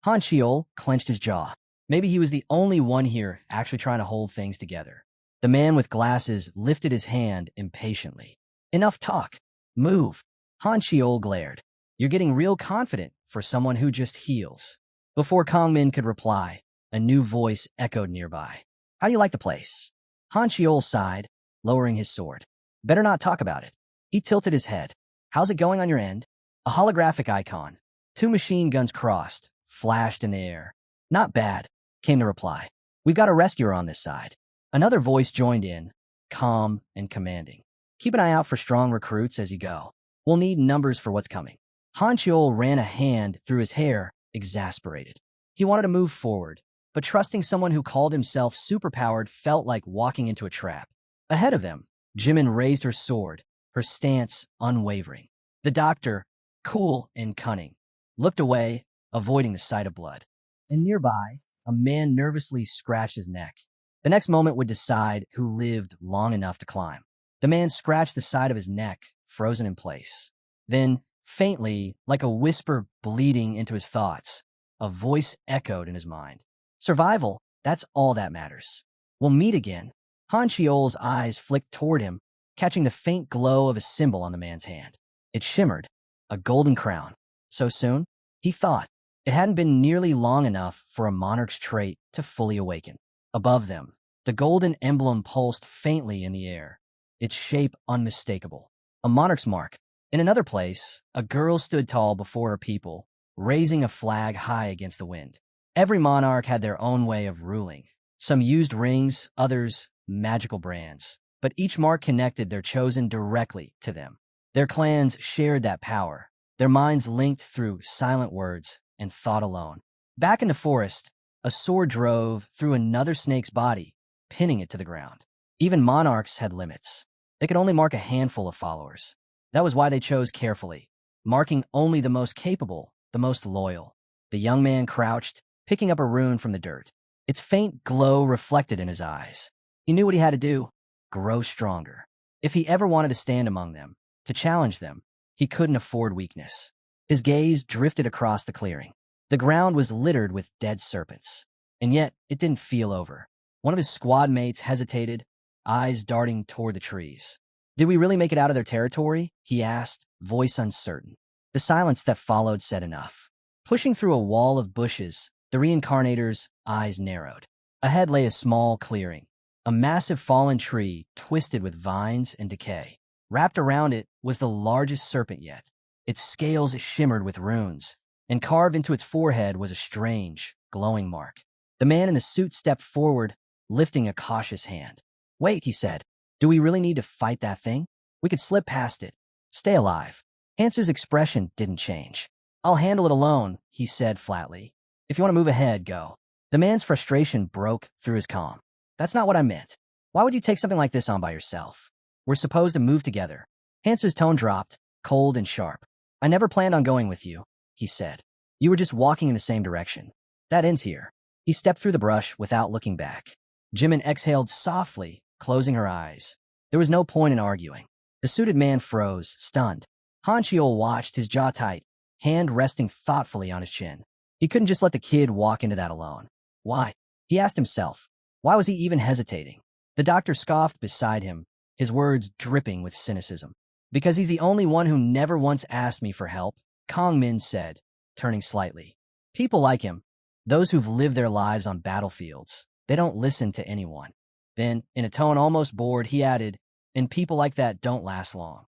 Han Shiol clenched his jaw. Maybe he was the only one here actually trying to hold things together. The man with glasses lifted his hand impatiently. Enough talk. Move. Han Shiol glared. You're getting real confident for someone who just heals. Before Kongmin could reply, a new voice echoed nearby. How do you like the place? Han Shiol sighed, lowering his sword. Better not talk about it. He tilted his head. How's it going on your end? A holographic icon. 2 machine guns crossed, flashed in the air. Not bad, came the reply. We've got a rescuer on this side. Another voice joined in, calm and commanding. Keep an eye out for strong recruits as you go. We'll need numbers for what's coming. Han Shiol ran a hand through his hair, exasperated. He wanted to move forward, but trusting someone who called himself superpowered felt like walking into a trap. Ahead of them, Jimin raised her sword, her stance unwavering. The doctor, cool and cunning, looked away, avoiding the sight of blood. And nearby, a man nervously scratched his neck. The next moment would decide who lived long enough to climb. The man scratched the side of his neck, frozen in place. Then, faintly, like a whisper bleeding into his thoughts, a voice echoed in his mind. Survival, that's all that matters. We'll meet again. Han Shiol's eyes flicked toward him, catching the faint glow of a symbol on the man's hand. It shimmered, a golden crown. So soon? He thought. It hadn't been nearly long enough for a monarch's trait to fully awaken. Above them, the golden emblem pulsed faintly in the air, its shape unmistakable. A monarch's mark. In another place, a girl stood tall before her people, raising a flag high against the wind. Every monarch had their own way of ruling. Some used rings, others magical brands, but each mark connected their chosen directly to them. Their clans shared that power, their minds linked through silent words and thought alone. Back in the forest, a sword drove through another snake's body, pinning it to the ground. Even monarchs had limits. They could only mark a handful of followers. That was why they chose carefully, marking only the most capable, the most loyal. The young man crouched, picking up a rune from the dirt. Its faint glow reflected in his eyes. He knew what he had to do, grow stronger. If he ever wanted to stand among them, to challenge them, he couldn't afford weakness. His gaze drifted across the clearing. The ground was littered with dead serpents, and yet it didn't feel over. One of his squad mates hesitated, eyes darting toward the trees. Did we really make it out of their territory? He asked, voice uncertain. The silence that followed said enough. Pushing through a wall of bushes, the reincarnator's eyes narrowed. Ahead lay a small clearing, a massive fallen tree twisted with vines and decay. Wrapped around it was the largest serpent yet. Its scales shimmered with runes, and carved into its forehead was a strange, glowing mark. The man in the suit stepped forward, lifting a cautious hand. Wait, he said. Do we really need to fight that thing? We could slip past it. Stay alive. Hanser's expression didn't change. I'll handle it alone, he said flatly. If you want to move ahead, go. The man's frustration broke through his calm. That's not what I meant. Why would you take something like this on by yourself? We're supposed to move together. Hanser's tone dropped, cold and sharp. I never planned on going with you, he said. You were just walking in the same direction. That ends here. He stepped through the brush without looking back. Jimin exhaled softly, closing her eyes. There was no point in arguing. The suited man froze, stunned. Han Shiol watched, his jaw tight, hand resting thoughtfully on his chin. He couldn't just let the kid walk into that alone. Why? He asked himself. Why was he even hesitating? The doctor scoffed beside him, his words dripping with cynicism. Because he's the only one who never once asked me for help, Kongmin said, turning slightly. People like him, those who've lived their lives on battlefields, they don't listen to anyone. Then, in a tone almost bored, he added, and people like that don't last long.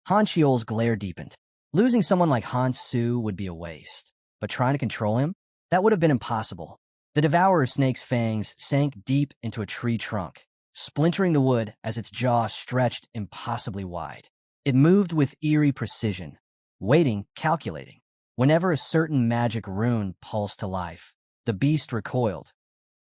Han Chiol's glare deepened. Losing someone like Han Su would be a waste, but trying to control him? That would have been impossible. The devourer snake's fangs sank deep into a tree trunk, splintering the wood as its jaw stretched impossibly wide. It moved with eerie precision, waiting, calculating. Whenever a certain magic rune pulsed to life, the beast recoiled.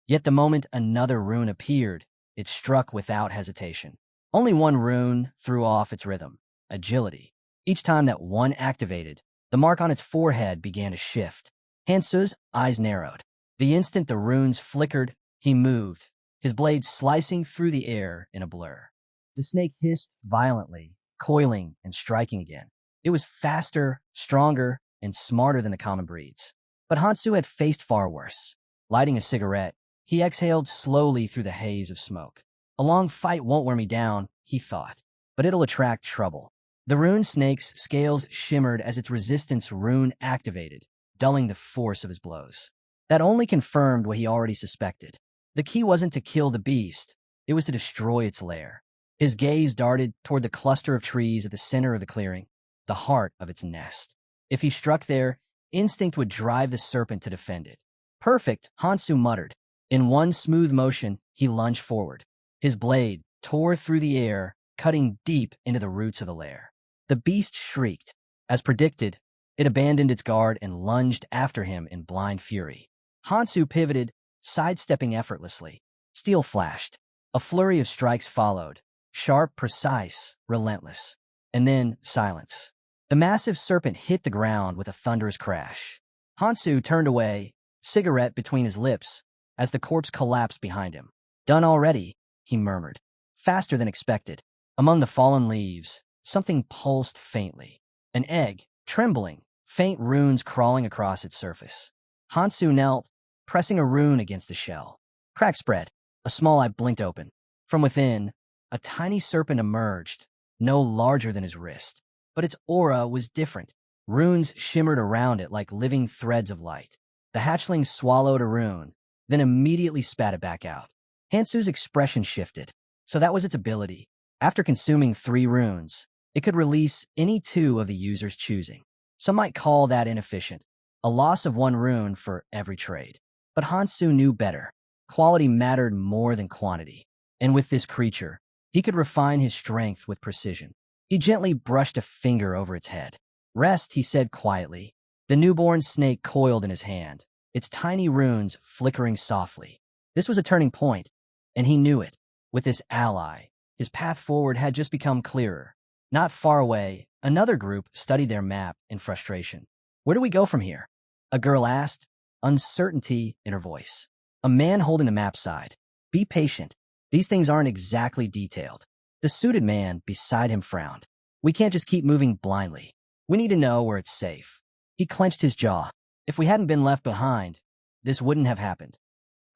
Yet the moment another rune appeared, it struck without hesitation. Only one rune threw off its rhythm: agility. Each time that one activated, the mark on its forehead began to shift. Hansu's eyes narrowed. The instant the runes flickered, he moved, his blade slicing through the air in a blur. The snake hissed violently, coiling and striking again. It was faster, stronger, and smarter than the common breeds. But Hansu had faced far worse. Lighting a cigarette, he exhaled slowly through the haze of smoke. A long fight won't wear me down, he thought, but it'll attract trouble. The rune snake's scales shimmered as its resistance rune activated, dulling the force of his blows. That only confirmed what he already suspected. The key wasn't to kill the beast, it was to destroy its lair. His gaze darted toward the cluster of trees at the center of the clearing, the heart of its nest. If he struck there, instinct would drive the serpent to defend it. Perfect, Hansu muttered. In one smooth motion, he lunged forward. His blade tore through the air, cutting deep into the roots of the lair. The beast shrieked. As predicted, it abandoned its guard and lunged after him in blind fury. Hansu pivoted, sidestepping effortlessly. Steel flashed. A flurry of strikes followed. Sharp, precise, relentless. And then silence. The massive serpent hit the ground with a thunderous crash. Hansu turned away, cigarette between his lips, as the corpse collapsed behind him. Done already, he murmured. Faster than expected. Among the fallen leaves, something pulsed faintly. An egg, trembling, faint runes crawling across its surface. Hansu knelt, pressing a rune against the shell. Crack spread. A small eye blinked open. From within, a tiny serpent emerged, no larger than his wrist. But its aura was different. Runes shimmered around it like living threads of light. The hatchling swallowed a rune, then immediately spat it back out. Hansu's expression shifted. So that was its ability. After consuming 3 runes, it could release any 2 of the user's choosing. Some might call that inefficient, a loss of 1 rune for every trade. But Hansu knew better. Quality mattered more than quantity. And with this creature, he could refine his strength with precision. He gently brushed a finger over its head. Rest, he said quietly. The newborn snake coiled in his hand, its tiny runes flickering softly. This was a turning point, and he knew it. With this ally, his path forward had just become clearer. Not far away, another group studied their map in frustration. Where do we go from here? A girl asked, uncertainty in her voice. A man holding the map sighed. Be patient. These things aren't exactly detailed. The suited man beside him frowned. We can't just keep moving blindly. We need to know where it's safe. He clenched his jaw. If we hadn't been left behind, this wouldn't have happened.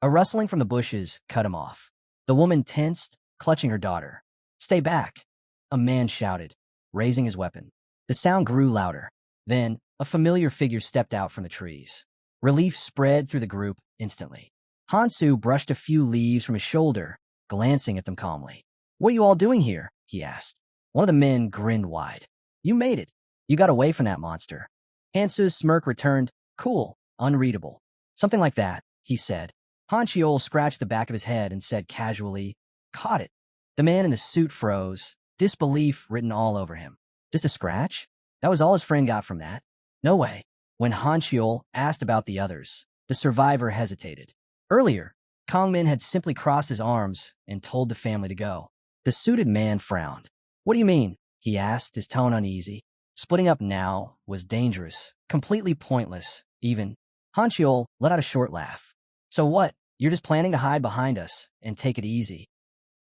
A rustling from the bushes cut him off. The woman tensed, clutching her daughter. Stay back, a man shouted, raising his weapon. The sound grew louder. Then, a familiar figure stepped out from the trees. Relief spread through the group instantly. Hansu brushed a few leaves from his shoulder, glancing at them calmly. What are you all doing here? He asked. One of the men grinned wide. You made it. You got away from that monster. Hansu's smirk returned, cool, unreadable. Something like that, he said. Han Chiol scratched the back of his head and said casually, caught it. The man in the suit froze, disbelief written all over him. Just a scratch? That was all his friend got from that? No way. When Han Chiol asked about the others, the survivor hesitated. Earlier, Kongmin had simply crossed his arms and told the family to go. The suited man frowned. What do you mean? He asked, his tone uneasy. Splitting up now was dangerous, completely pointless, even. Han Chiol let out a short laugh. So what? You're just planning to hide behind us and take it easy.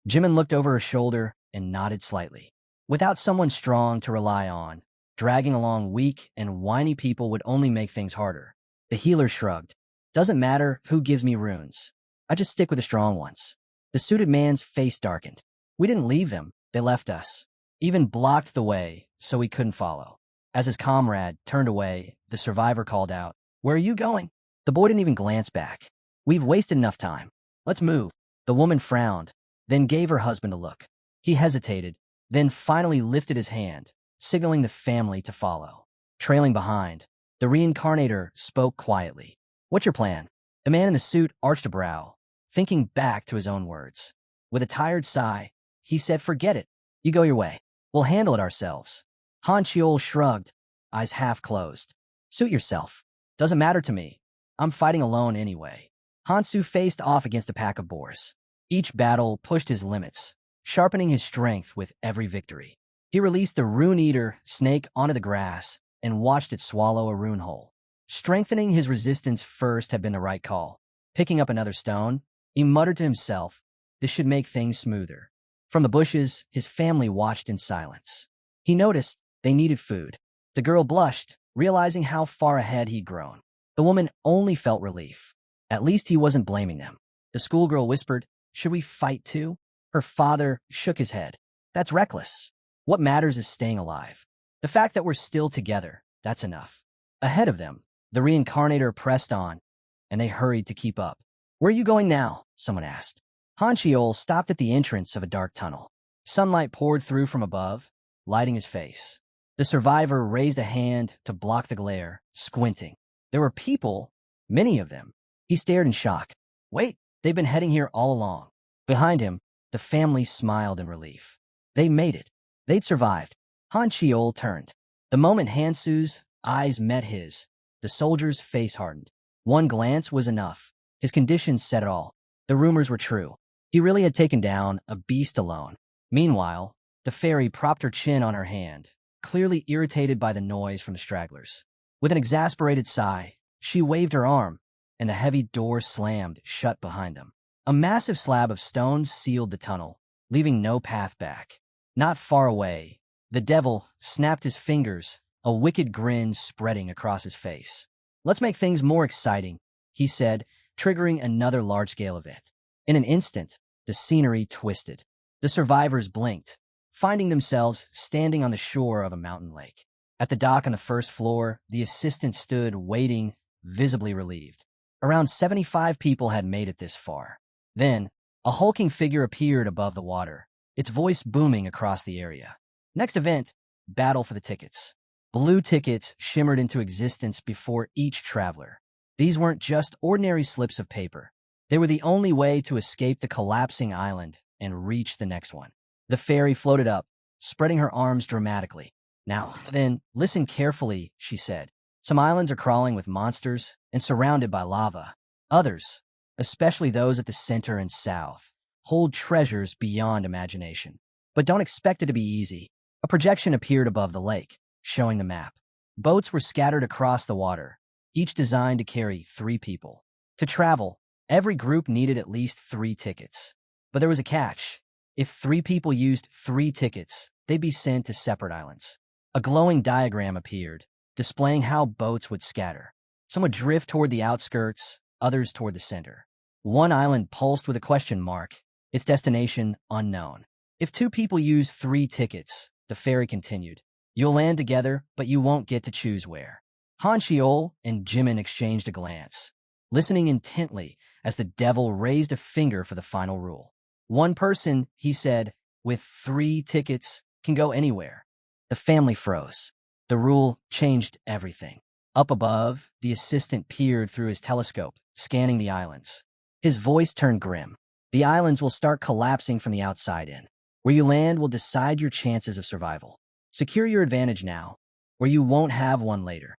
Jimin looked over her shoulder and nodded slightly. Without someone strong to rely on, dragging along weak and whiny people would only make things harder. The healer shrugged. Doesn't matter who gives me runes. I just stick with the strong ones. The suited man's face darkened. We didn't leave them. They left us. Even blocked the way so we couldn't follow. As his comrade turned away, the survivor called out, Where are you going? The boy didn't even glance back. We've wasted enough time. Let's move. The woman frowned, then gave her husband a look. He hesitated, then finally lifted his hand, signaling the family to follow. Trailing behind, the reincarnator spoke quietly. What's your plan? The man in the suit arched a brow, thinking back to his own words. With a tired sigh, he said, forget it. You go your way. We'll handle it ourselves. Han Chiol shrugged, eyes half closed. Suit yourself. Doesn't matter to me. I'm fighting alone anyway. Hansu faced off against a pack of boars. Each battle pushed his limits, sharpening his strength with every victory. He released the Rune Eater snake onto the grass and watched it swallow a rune hole. Strengthening his resistance first had been the right call. Picking up another stone, he muttered to himself, this should make things smoother. From the bushes, his family watched in silence. He noticed they needed food. The girl blushed, realizing how far ahead he'd grown. The woman only felt relief. At least he wasn't blaming them. The schoolgirl whispered, should we fight too? Her father shook his head. That's reckless. What matters is staying alive. The fact that we're still together, that's enough. Ahead of them, the reincarnator pressed on, and they hurried to keep up. Where are you going now? Someone asked. Han Chiol stopped at the entrance of a dark tunnel. Sunlight poured through from above, lighting his face. The survivor raised a hand to block the glare, squinting. There were people, many of them. He stared in shock. Wait, they've been heading here all along. Behind him, the family smiled in relief. They made it. They'd survived. Han Chiol turned. The moment Hansu's eyes met his, the soldier's face hardened. One glance was enough. His condition said it all. The rumors were true. He really had taken down a beast alone. Meanwhile, the fairy propped her chin on her hand, clearly irritated by the noise from the stragglers. With an exasperated sigh, she waved her arm, and the heavy door slammed shut behind them. A massive slab of stone sealed the tunnel, leaving no path back. Not far away, the devil snapped his fingers, a wicked grin spreading across his face. Let's make things more exciting, he said, triggering another large-scale event. In an instant, the scenery twisted. The survivors blinked, finding themselves standing on the shore of a mountain lake. At the dock on the first floor, the assistant stood waiting, visibly relieved. Around 75 people had made it this far. Then, a hulking figure appeared above the water, its voice booming across the area. Next event, battle for the tickets. Blue tickets shimmered into existence before each traveler. These weren't just ordinary slips of paper. They were the only way to escape the collapsing island and reach the next one. The fairy floated up, spreading her arms dramatically. Now, then, listen carefully, she said. Some islands are crawling with monsters and surrounded by lava. Others, especially those at the center and south, hold treasures beyond imagination. But don't expect it to be easy. A projection appeared above the lake, showing the map. Boats were scattered across the water, each designed to carry 3 people. To travel, every group needed at least 3 tickets. But there was a catch. If 3 people used 3 tickets, they'd be sent to separate islands. A glowing diagram appeared, displaying how boats would scatter. Some would drift toward the outskirts, others toward the center. One island pulsed with a question mark, its destination unknown. If 2 people use 3 tickets, the fairy continued, you'll land together, but you won't get to choose where. Han Chiol and Jimin exchanged a glance, listening intently as the devil raised a finger for the final rule. One person, he said, with 3 tickets, can go anywhere. The family froze. The rule changed everything. Up above, the assistant peered through his telescope, scanning the islands. His voice turned grim. The islands will start collapsing from the outside in. Where you land will decide your chances of survival. Secure your advantage now, or you won't have one later.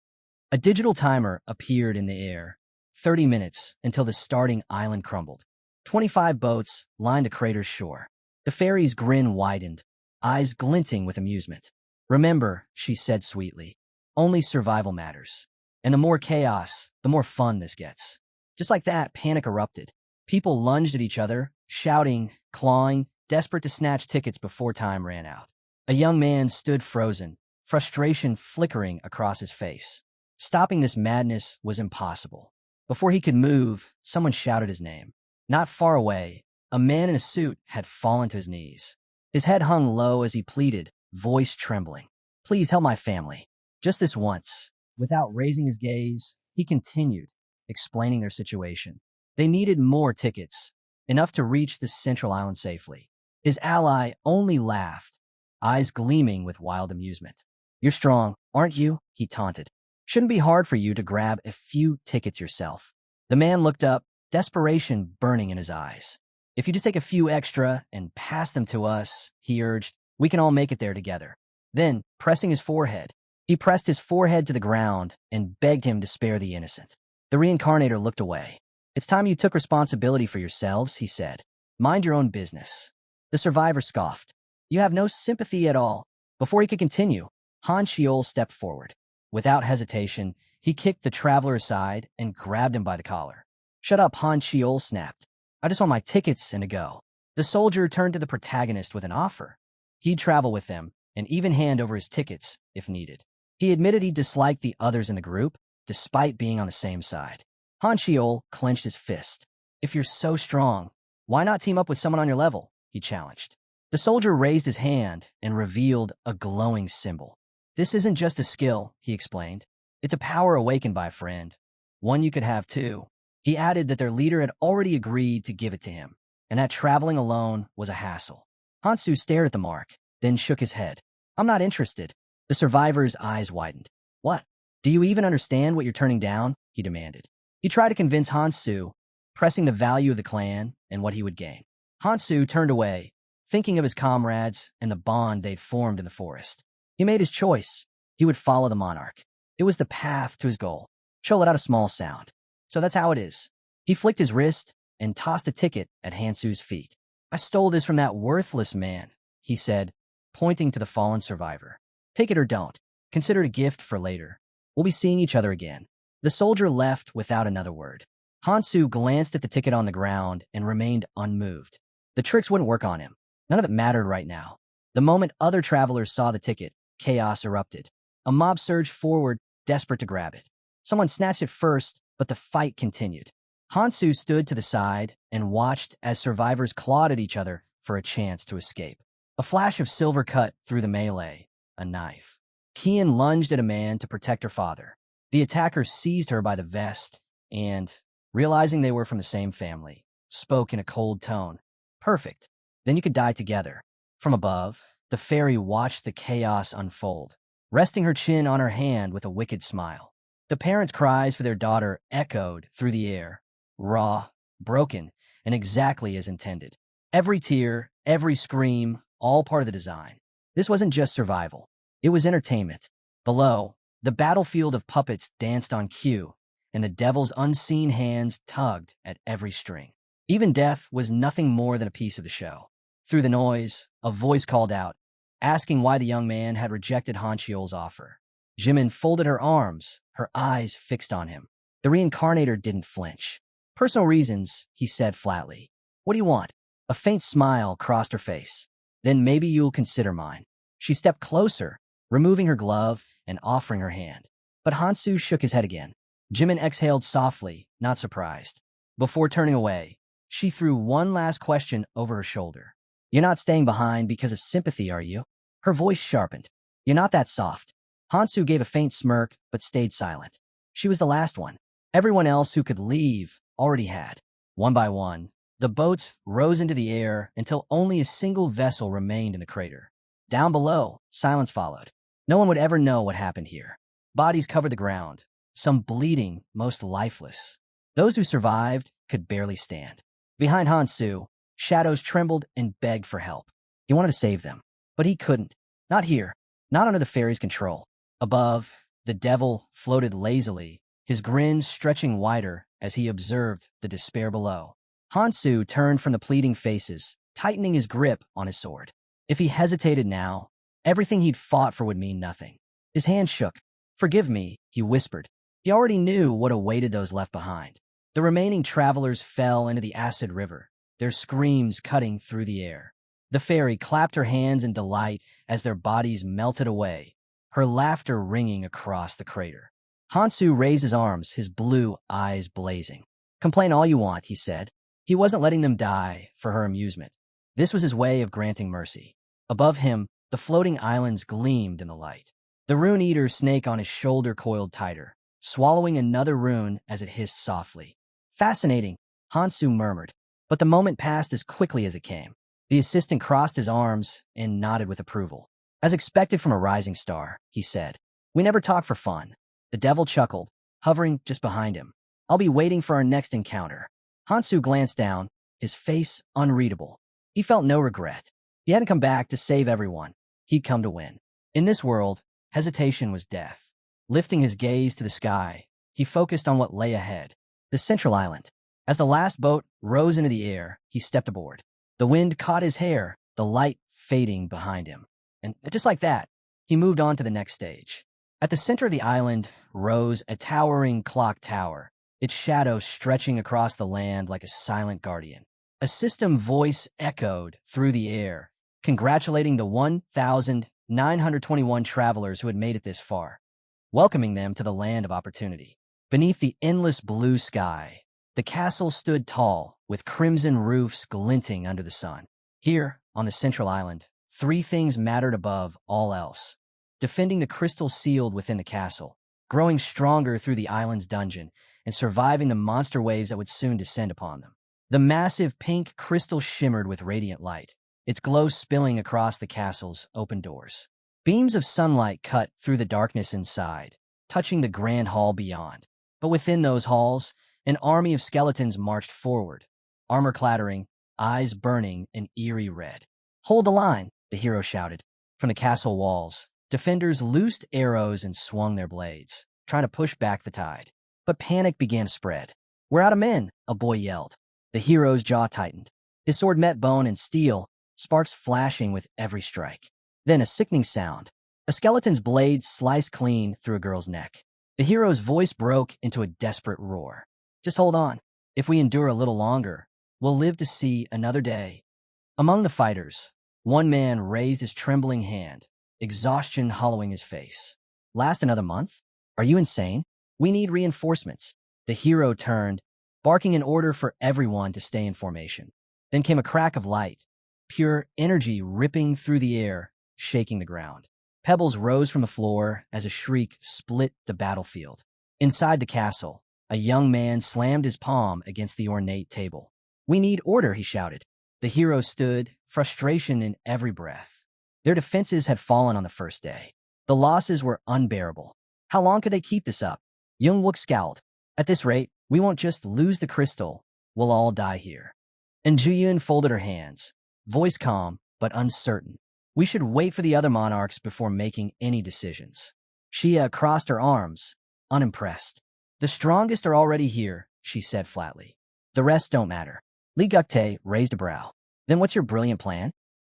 A digital timer appeared in the air. 30 minutes until the starting island crumbled. 25 boats lined the crater's shore. The fairy's grin widened, eyes glinting with amusement. Remember, she said sweetly, only survival matters. And the more chaos, the more fun this gets. Just like that, panic erupted. People lunged at each other, shouting, clawing, desperate to snatch tickets before time ran out. A young man stood frozen, frustration flickering across his face. Stopping this madness was impossible. Before he could move, someone shouted his name. Not far away, a man in a suit had fallen to his knees. His head hung low as he pleaded, voice trembling. Please help my family. Just this once. Without raising his gaze, he continued. explaining their situation. They needed more tickets, enough to reach the central island safely. His ally only laughed, eyes gleaming with wild amusement. "You're strong, aren't you?" he taunted. "Shouldn't be hard for you to grab a few tickets yourself." The man looked up, desperation burning in his eyes. "If you just take a few extra and pass them to us," he urged, "we can all make it there together." Then, he pressed his forehead to the ground and begged him to spare the innocent. The reincarnator looked away. "It's time you took responsibility for yourselves," he said. "Mind your own business." The survivor scoffed. "You have no sympathy at all." Before he could continue, Han Sheol stepped forward. Without hesitation, he kicked the traveler aside and grabbed him by the collar. "Shut up," Han Sheol snapped. "I just want my tickets and to go." The soldier turned to the protagonist with an offer. He'd travel with them and even hand over his tickets if needed. He admitted he disliked the others in the group, despite being on the same side. Han Sheol clenched his fist. "If you're so strong, why not team up with someone on your level?" he challenged. The soldier raised his hand and revealed a glowing symbol. "This isn't just a skill," he explained. "It's a power awakened by a friend. One you could have too." He added that their leader had already agreed to give it to him, and that traveling alone was a hassle. Hansu stared at the mark, then shook his head. "I'm not interested." The survivor's eyes widened. "What? Do you even understand what you're turning down?" he demanded. He tried to convince Hansu, pressing the value of the clan and what he would gain. Hansu turned away, thinking of his comrades and the bond they'd formed in the forest. He made his choice. He would follow the monarch. It was the path to his goal. Cho let out a small sound. "So that's how it is." He flicked his wrist and tossed a ticket at Hansu's feet. "I stole this from that worthless man," he said, pointing to the fallen survivor. "Take it or don't. Consider it a gift for later. We'll be seeing each other again." The soldier left without another word. Hansu glanced at the ticket on the ground and remained unmoved. The tricks wouldn't work on him. None of it mattered right now. The moment other travelers saw the ticket, chaos erupted. A mob surged forward, desperate to grab it. Someone snatched it first, but the fight continued. Hansu stood to the side and watched as survivors clawed at each other for a chance to escape. A flash of silver cut through the melee, a knife. Kian lunged at a man to protect her father. The attacker seized her by the vest and, realizing they were from the same family, spoke in a cold tone. "Perfect. Then you could die together." From above, the fairy watched the chaos unfold, resting her chin on her hand with a wicked smile. The parents' cries for their daughter echoed through the air, raw, broken, and exactly as intended. Every tear, every scream, all part of the design. This wasn't just survival. It was entertainment. Below, the battlefield of puppets danced on cue, and the devil's unseen hands tugged at every string. Even death was nothing more than a piece of the show. Through the noise, a voice called out, asking why the young man had rejected Han Chiol's offer. Jimin folded her arms, her eyes fixed on him. The reincarnator didn't flinch. "Personal reasons," he said flatly. "What do you want?" A faint smile crossed her face. "Then maybe you'll consider mine." She stepped closer, removing her glove and offering her hand. But Hansu shook his head again. Jimin exhaled softly, not surprised. Before turning away, she threw one last question over her shoulder. "You're not staying behind because of sympathy, are you?" Her voice sharpened. "You're not that soft." Hansu gave a faint smirk, but stayed silent. She was the last one. Everyone else who could leave already had. One by one, the boats rose into the air until only a single vessel remained in the crater. Down below, silence followed. No one would ever know what happened here. Bodies covered the ground, some bleeding, most lifeless. Those who survived could barely stand. Behind Hansu, shadows trembled and begged for help. He wanted to save them, but he couldn't. Not here, not under the fairy's control. Above, the devil floated lazily, his grin stretching wider as he observed the despair below. Hansu turned from the pleading faces, tightening his grip on his sword. If he hesitated now, everything he'd fought for would mean nothing. His hand shook. "Forgive me," he whispered. He already knew what awaited those left behind. The remaining travelers fell into the acid river, their screams cutting through the air. The fairy clapped her hands in delight as their bodies melted away, her laughter ringing across the crater. Hansu raised his arms, his blue eyes blazing. "Complain all you want," he said. He wasn't letting them die for her amusement. This was his way of granting mercy. Above him, the floating islands gleamed in the light. The rune-eater snake on his shoulder coiled tighter, swallowing another rune as it hissed softly. Fascinating, Hansu murmured, but the moment passed as quickly as it came. The assistant crossed his arms and nodded with approval. As expected from a rising star, he said. We never talk for fun. The devil chuckled, hovering just behind him. I'll be waiting for our next encounter. Hansu glanced down, his face unreadable. He felt no regret. He hadn't come back to save everyone. He'd come to win. In this world, hesitation was death. Lifting his gaze to the sky, he focused on what lay ahead. The central island. As the last boat rose into the air, he stepped aboard. The wind caught his hair, the light fading behind him. And just like that, he moved on to the next stage. At the center of the island rose a towering clock tower, its shadow stretching across the land like a silent guardian. A system voice echoed through the air, congratulating the 1,921 travelers who had made it this far, welcoming them to the land of opportunity. Beneath the endless blue sky, the castle stood tall, with crimson roofs glinting under the sun. Here, on the central island, three things mattered above all else. Defending the crystal sealed within the castle, growing stronger through the island's dungeon, and surviving the monster waves that would soon descend upon them. The massive pink crystal shimmered with radiant light, its glow spilling across the castle's open doors. Beams of sunlight cut through the darkness inside, touching the grand hall beyond. But within those halls, an army of skeletons marched forward, armor clattering, eyes burning an eerie red. Hold the line, the hero shouted. From the castle walls, defenders loosed arrows and swung their blades, trying to push back the tide. But panic began to spread. We're out of men, a boy yelled. The hero's jaw tightened. His sword met bone and steel, sparks flashing with every strike. Then a sickening sound. A skeleton's blade sliced clean through a girl's neck. The hero's voice broke into a desperate roar. Just hold on. If we endure a little longer, we'll live to see another day. Among the fighters, one man raised his trembling hand, exhaustion hollowing his face. Last another month? Are you insane? We need reinforcements. The hero turned, barking an order for everyone to stay in formation. Then came a crack of light, pure energy ripping through the air, shaking the ground. Pebbles rose from the floor as a shriek split the battlefield. Inside the castle, a young man slammed his palm against the ornate table. We need order, he shouted. The hero stood, frustration in every breath. Their defenses had fallen on the first day. The losses were unbearable. How long could they keep this up? Young-wook scowled. At this rate, we won't just lose the crystal, we'll all die here. And Juyun folded her hands, voice calm but uncertain. We should wait for the other monarchs before making any decisions. Xia crossed her arms, unimpressed. The strongest are already here, she said flatly. The rest don't matter. Li Guktae raised a brow. Then what's your brilliant plan?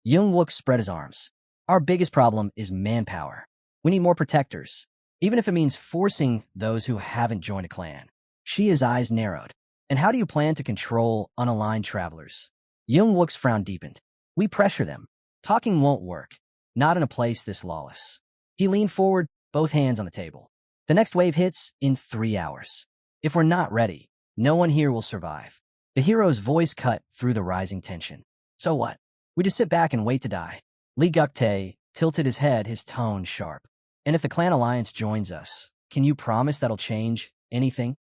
Young-wook spread his arms. Our biggest problem is manpower. We need more protectors, even if it means forcing those who haven't joined a clan. Xia's eyes narrowed. And how do you plan to control unaligned travelers? Young-wook's frown deepened. We pressure them. Talking won't work, not in a place this lawless. He leaned forward, both hands on the table. The next wave hits in 3 hours. If we're not ready, no one here will survive. The hero's voice cut through the rising tension. So what? We just sit back and wait to die. Li Guktae tilted his head, his tone sharp. And if the clan alliance joins us, can you promise that'll change anything?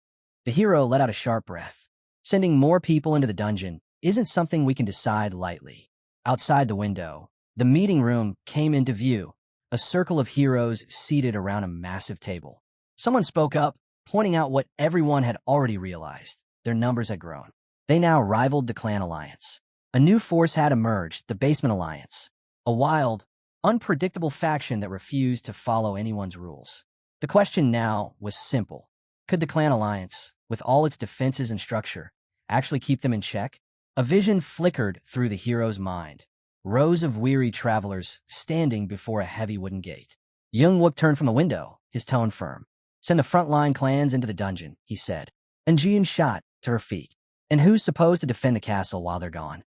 The hero let out a sharp breath. Sending more people into the dungeon isn't something we can decide lightly. Outside the window, the meeting room came into view, a circle of heroes seated around a massive table. Someone spoke up, pointing out what everyone had already realized. Their numbers had grown. They now rivaled the clan alliance. A new force had emerged, the Basement Alliance, a wild, unpredictable faction that refused to follow anyone's rules. The question now was simple. Could the clan alliance, with all its defenses and structure, actually keep them in check? A vision flickered through the hero's mind. Rows of weary travelers standing before a heavy wooden gate. Young-wook turned from the window, his tone firm. Send the frontline clans into the dungeon, he said. And Jiyun shot to her feet. And who's supposed to defend the castle while they're gone?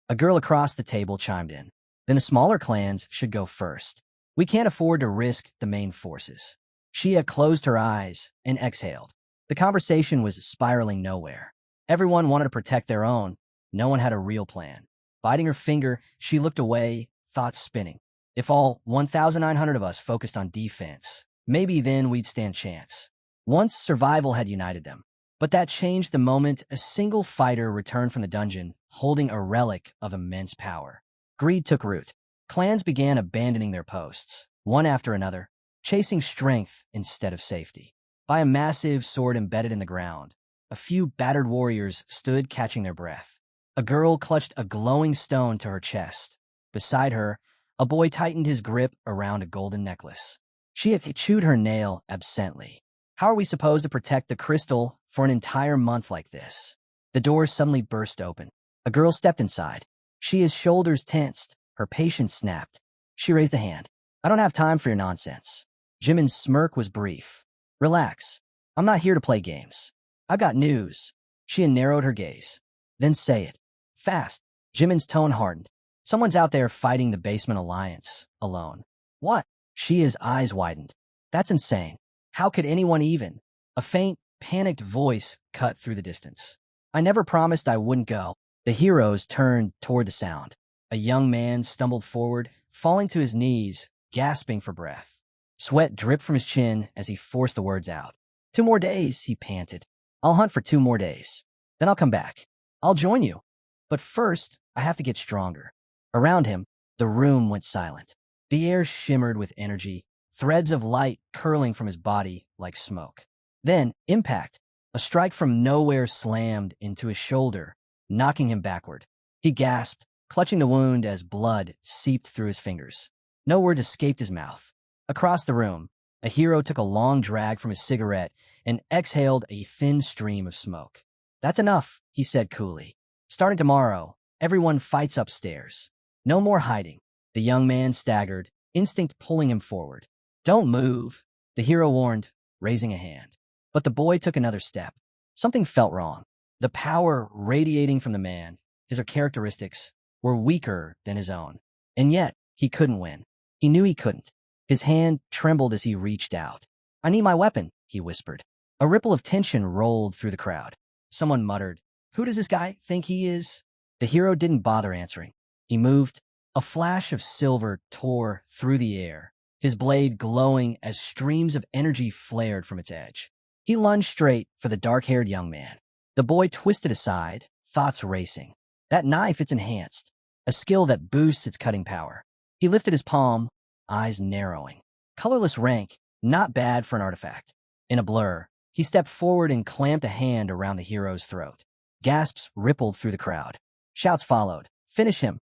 A girl across the table chimed in. Then the smaller clans should go first. We can't afford to risk the main forces. Xia closed her eyes and exhaled. The conversation was spiraling nowhere. Everyone wanted to protect their own. No one had a real plan. Biting her finger, she looked away, thoughts spinning. If all 1,900 of us focused on defense, maybe then we'd stand chance. Once survival had united them. But that changed the moment a single fighter returned from the dungeon, holding a relic of immense power. Greed took root. Clans began abandoning their posts, one after another, chasing strength instead of safety. By a massive sword embedded in the ground, a few battered warriors stood catching their breath. A girl clutched a glowing stone to her chest. Beside her, a boy tightened his grip around a golden necklace. She had chewed her nail absently. How are we supposed to protect the crystal for an entire month like this? The door suddenly burst open. A girl stepped inside. Shia's shoulders tensed. Her patience snapped. She raised a hand. I don't have time for your nonsense. Jimin's smirk was brief. Relax. I'm not here to play games. I've got news. Shia narrowed her gaze. Then say it. Fast. Jimin's tone hardened. Someone's out there fighting the Basement Alliance, alone. What? Shia's eyes widened. That's insane. How could anyone even? A faint, panicked voice cut through the distance. I never promised I wouldn't go. The heroes turned toward the sound. A young man stumbled forward, falling to his knees, gasping for breath. Sweat dripped from his chin as he forced the words out. 2 more days, he panted. I'll hunt for 2 more days. Then I'll come back. I'll join you. But first, I have to get stronger. Around him, the room went silent. The air shimmered with energy, threads of light curling from his body like smoke. Then, impact. A strike from nowhere slammed into his shoulder, knocking him backward. He gasped, clutching the wound as blood seeped through his fingers. No words escaped his mouth. Across the room, a hero took a long drag from his cigarette and exhaled a thin stream of smoke. That's enough, he said coolly. Starting tomorrow, everyone fights upstairs. No more hiding. The young man staggered, instinct pulling him forward. Don't move, the hero warned, raising a hand. But the boy took another step. Something felt wrong. The power radiating from the man, his characteristics, were weaker than his own. And yet, he couldn't win. He knew he couldn't. His hand trembled as he reached out. I need my weapon, he whispered. A ripple of tension rolled through the crowd. Someone muttered, Who does this guy think he is? The hero didn't bother answering. He moved. A flash of silver tore through the air, his blade glowing as streams of energy flared from its edge. He lunged straight for the dark-haired young man. The boy twisted aside, thoughts racing. That knife, it's enhanced, a skill that boosts its cutting power. He lifted his palm, eyes narrowing. Colorless rank, not bad for an artifact. In a blur, he stepped forward and clamped a hand around the hero's throat. Gasps rippled through the crowd. Shouts followed. Finish him.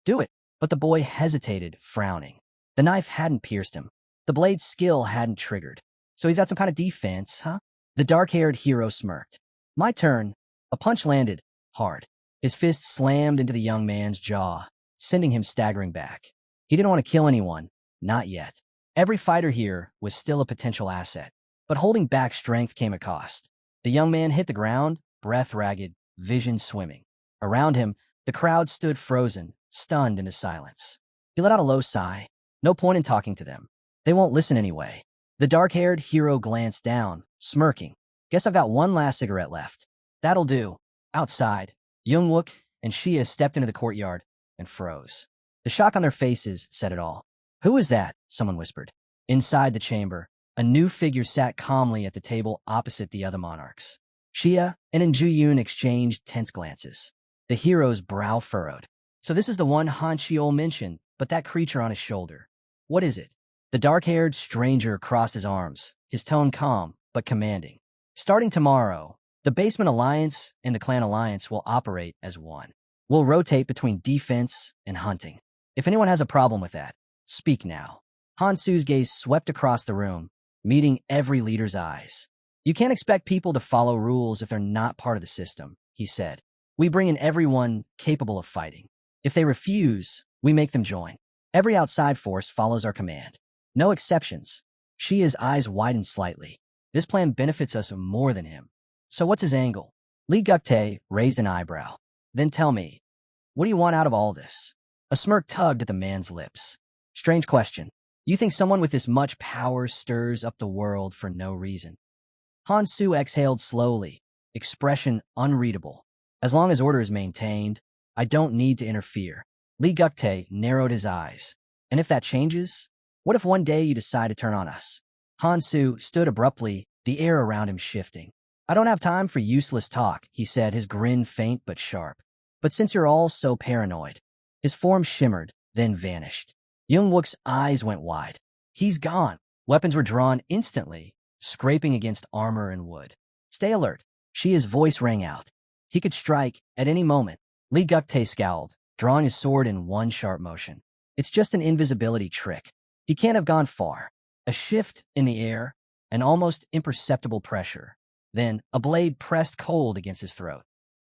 Do it. But the boy hesitated, frowning. The knife hadn't pierced him. The blade's skill hadn't triggered. So he's got some kind of defense, huh? The dark-haired hero smirked. My turn. A punch landed, hard. His fist slammed into the young man's jaw, sending him staggering back. He didn't want to kill anyone, not yet. Every fighter here was still a potential asset, but holding back strength came at cost. The young man hit the ground, breath ragged, vision swimming. Around him, the crowd stood frozen, stunned into silence. He let out a low sigh. No point in talking to them. They won't listen anyway. The dark-haired hero glanced down, smirking. Guess I've got one last cigarette left. That'll do. Outside, Youngwook and Shia stepped into the courtyard and froze. The shock on their faces said it all. Who is that? Someone whispered. Inside the chamber, a new figure sat calmly at the table opposite the other monarchs. Shia and Injuyun exchanged tense glances. The hero's brow furrowed. So this is the one Han Shiol mentioned, but that creature on his shoulder. What is it? The dark-haired stranger crossed his arms, his tone calm but commanding. Starting tomorrow, the Basement Alliance and the Clan Alliance will operate as one. We'll rotate between defense and hunting. If anyone has a problem with that, speak now. Hansu's gaze swept across the room, meeting every leader's eyes. You can't expect people to follow rules if they're not part of the system, he said. We bring in everyone capable of fighting. If they refuse, we make them join. Every outside force follows our command. No exceptions. Shia's eyes widened slightly. This plan benefits us more than him. So what's his angle? Li Guktae raised an eyebrow. Then tell me, what do you want out of all this? A smirk tugged at the man's lips. Strange question. You think someone with this much power stirs up the world for no reason? Hansu exhaled slowly, expression unreadable. As long as order is maintained, I don't need to interfere. Li Guktae narrowed his eyes. And if that changes, what if one day you decide to turn on us? Hansu stood abruptly, the air around him shifting. I don't have time for useless talk, he said, his grin faint but sharp. But since you're all so paranoid. His form shimmered, then vanished. Youngwook's eyes went wide. He's gone. Weapons were drawn instantly, scraping against armor and wood. Stay alert. Shia's voice rang out. He could strike at any moment. Lee Guktae scowled, drawing his sword in one sharp motion. It's just an invisibility trick. He can't have gone far. A shift in the air, an almost imperceptible pressure. Then, a blade pressed cold against his throat.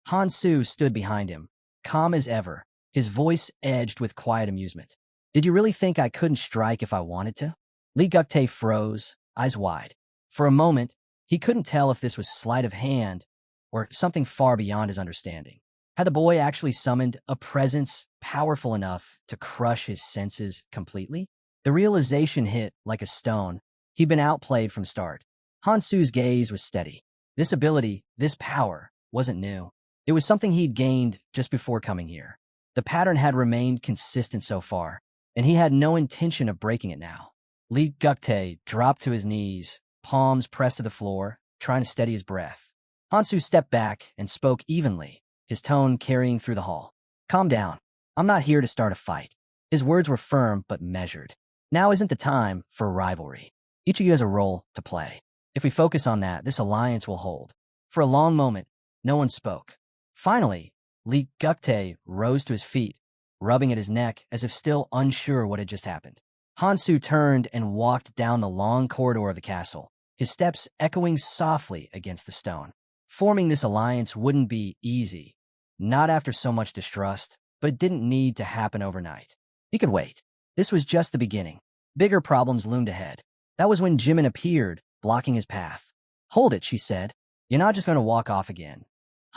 Hansu stood behind him, calm as ever, his voice edged with quiet amusement. Did you really think I couldn't strike if I wanted to? Lee Guktae froze, eyes wide. For a moment, he couldn't tell if this was sleight of hand or something far beyond his understanding. Had the boy actually summoned a presence powerful enough to crush his senses completely? The realization hit like a stone. He'd been outplayed from start. Hansu's gaze was steady. This ability, this power, wasn't new. It was something he'd gained just before coming here. The pattern had remained consistent so far, and he had no intention of breaking it now. Lee Guktae dropped to his knees, palms pressed to the floor, trying to steady his breath. Hansu stepped back and spoke evenly, his tone carrying through the hall. Calm down. I'm not here to start a fight. His words were firm but measured. Now isn't the time for rivalry. Each of you has a role to play. If we focus on that, this alliance will hold. For a long moment, no one spoke. Finally, Lee Guktae rose to his feet, rubbing at his neck as if still unsure what had just happened. Hansu turned and walked down the long corridor of the castle, his steps echoing softly against the stone. Forming this alliance wouldn't be easy, not after so much distrust, but it didn't need to happen overnight. He could wait. This was just the beginning. Bigger problems loomed ahead. That was when Jimin appeared, blocking his path. Hold it, she said. You're not just going to walk off again.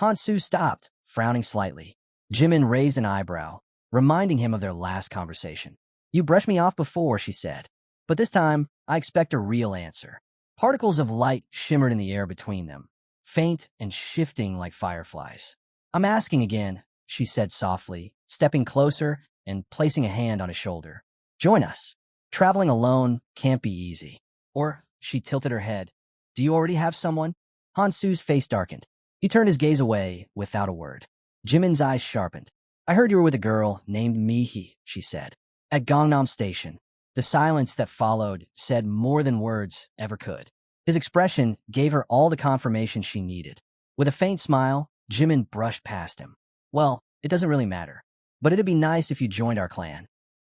Hansu stopped, frowning slightly. Jimin raised an eyebrow, reminding him of their last conversation. You brushed me off before, she said. But this time, I expect a real answer. Particles of light shimmered in the air between them, faint and shifting like fireflies. I'm asking again, she said softly, stepping closer and placing a hand on his shoulder. Join us. Traveling alone can't be easy. Or, she tilted her head, do you already have someone? Hansu's face darkened. He turned his gaze away without a word. Jimin's eyes sharpened. I heard you were with a girl named Mihi, she said. At Gangnam Station. The silence that followed said more than words ever could. His expression gave her all the confirmation she needed. With a faint smile, Jimin brushed past him. Well, it doesn't really matter. But it'd be nice if you joined our clan.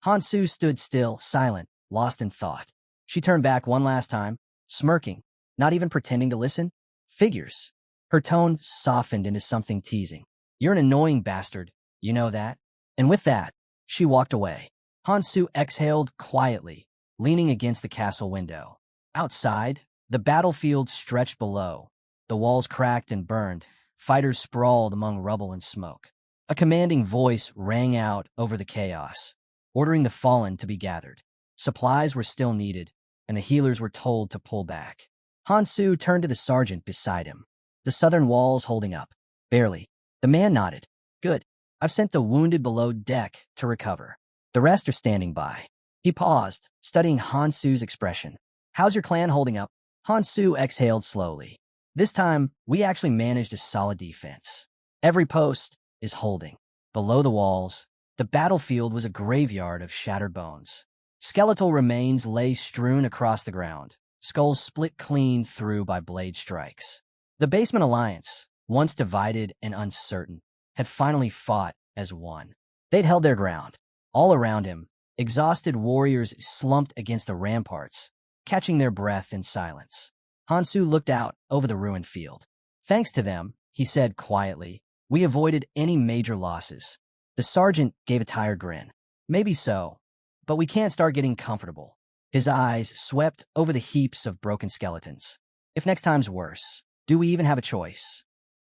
Hansu stood still, silent, lost in thought. She turned back one last time, smirking, not even pretending to listen. Figures. Her tone softened into something teasing. You're an annoying bastard, you know that? And with that, she walked away. Hansu exhaled quietly, leaning against the castle window. Outside, the battlefield stretched below. The walls cracked and burned. Fighters sprawled among rubble and smoke. A commanding voice rang out over the chaos, ordering the fallen to be gathered. Supplies were still needed, and the healers were told to pull back. Hansu turned to the sergeant beside him. The southern walls holding up. Barely. The man nodded. Good. I've sent the wounded below deck to recover. The rest are standing by. He paused, studying Hansu's expression. How's your clan holding up? Hansu exhaled slowly. This time, we actually managed a solid defense. Every post is holding. Below the walls, the battlefield was a graveyard of shattered bones. Skeletal remains lay strewn across the ground, skulls split clean through by blade strikes. The Basement Alliance, once divided and uncertain, had finally fought as one. They'd held their ground. All around him, exhausted warriors slumped against the ramparts, catching their breath in silence. Hansu looked out over the ruined field. Thanks to them, he said quietly, we avoided any major losses. The sergeant gave a tired grin. Maybe so, but we can't start getting comfortable. His eyes swept over the heaps of broken skeletons. If next time's worse, do we even have a choice?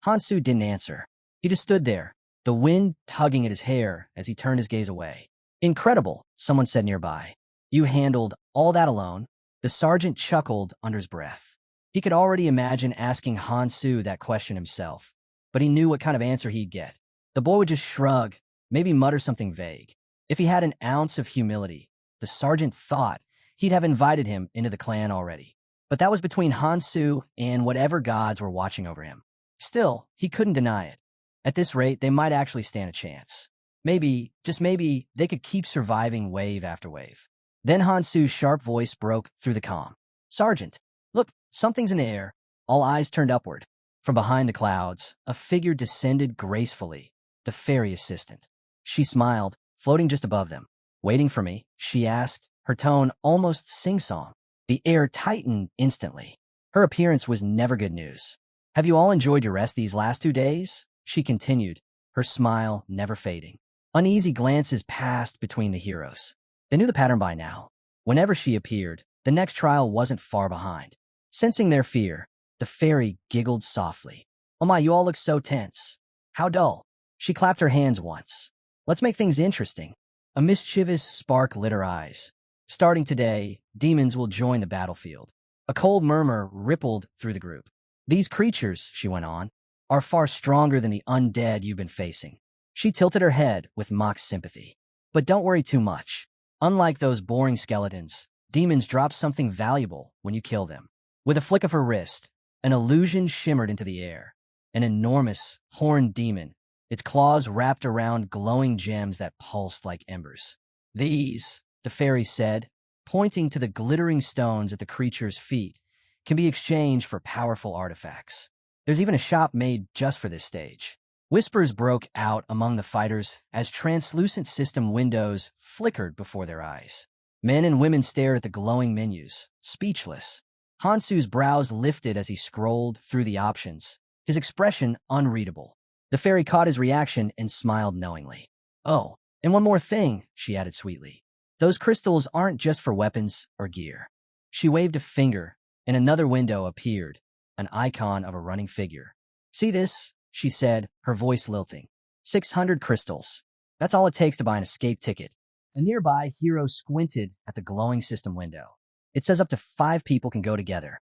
Hansu didn't answer. He just stood there, the wind tugging at his hair as he turned his gaze away. Incredible, someone said nearby. You handled all that alone? The sergeant chuckled under his breath. He could already imagine asking Hansu that question himself, but he knew what kind of answer he'd get. The boy would just shrug, maybe mutter something vague. If he had an ounce of humility, the sergeant thought he'd have invited him into the clan already. But that was between Hansu and whatever gods were watching over him. Still, he couldn't deny it. At this rate, they might actually stand a chance. Maybe, just maybe, they could keep surviving wave after wave. Then Hansu's sharp voice broke through the calm. Sergeant, look, something's in the air. All eyes turned upward. From behind the clouds, a figure descended gracefully, the fairy assistant. She smiled, floating just above them. Waiting for me, she asked, her tone almost sing-song. The air tightened instantly. Her appearance was never good news. Have you all enjoyed your rest these last 2 days? She continued, her smile never fading. Uneasy glances passed between the heroes. They knew the pattern by now. Whenever she appeared, the next trial wasn't far behind. Sensing their fear, the fairy giggled softly. Oh my, you all look so tense. How dull. She clapped her hands once. Let's make things interesting. A mischievous spark lit her eyes. Starting today, demons will join the battlefield. A cold murmur rippled through the group. These creatures, she went on, are far stronger than the undead you've been facing. She tilted her head with mock sympathy. But don't worry too much. Unlike those boring skeletons, demons drop something valuable when you kill them. With a flick of her wrist, an illusion shimmered into the air. An enormous, horned demon, its claws wrapped around glowing gems that pulsed like embers. These, the fairy said, pointing to the glittering stones at the creature's feet, can be exchanged for powerful artifacts. There's even a shop made just for this stage. Whispers broke out among the fighters as translucent system windows flickered before their eyes. Men and women stared at the glowing menus, speechless. Hansu's brows lifted as he scrolled through the options, his expression unreadable. The fairy caught his reaction and smiled knowingly. Oh, and one more thing, she added sweetly. Those crystals aren't just for weapons or gear. She waved a finger, and another window appeared, an icon of a running figure. See this? She said, her voice lilting. 600 crystals. That's all it takes to buy an escape ticket. A nearby hero squinted at the glowing system window. It says up to 5 people can go together.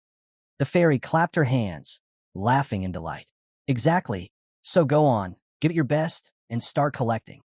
The fairy clapped her hands, laughing in delight. Exactly. So go on, give it your best, and start collecting.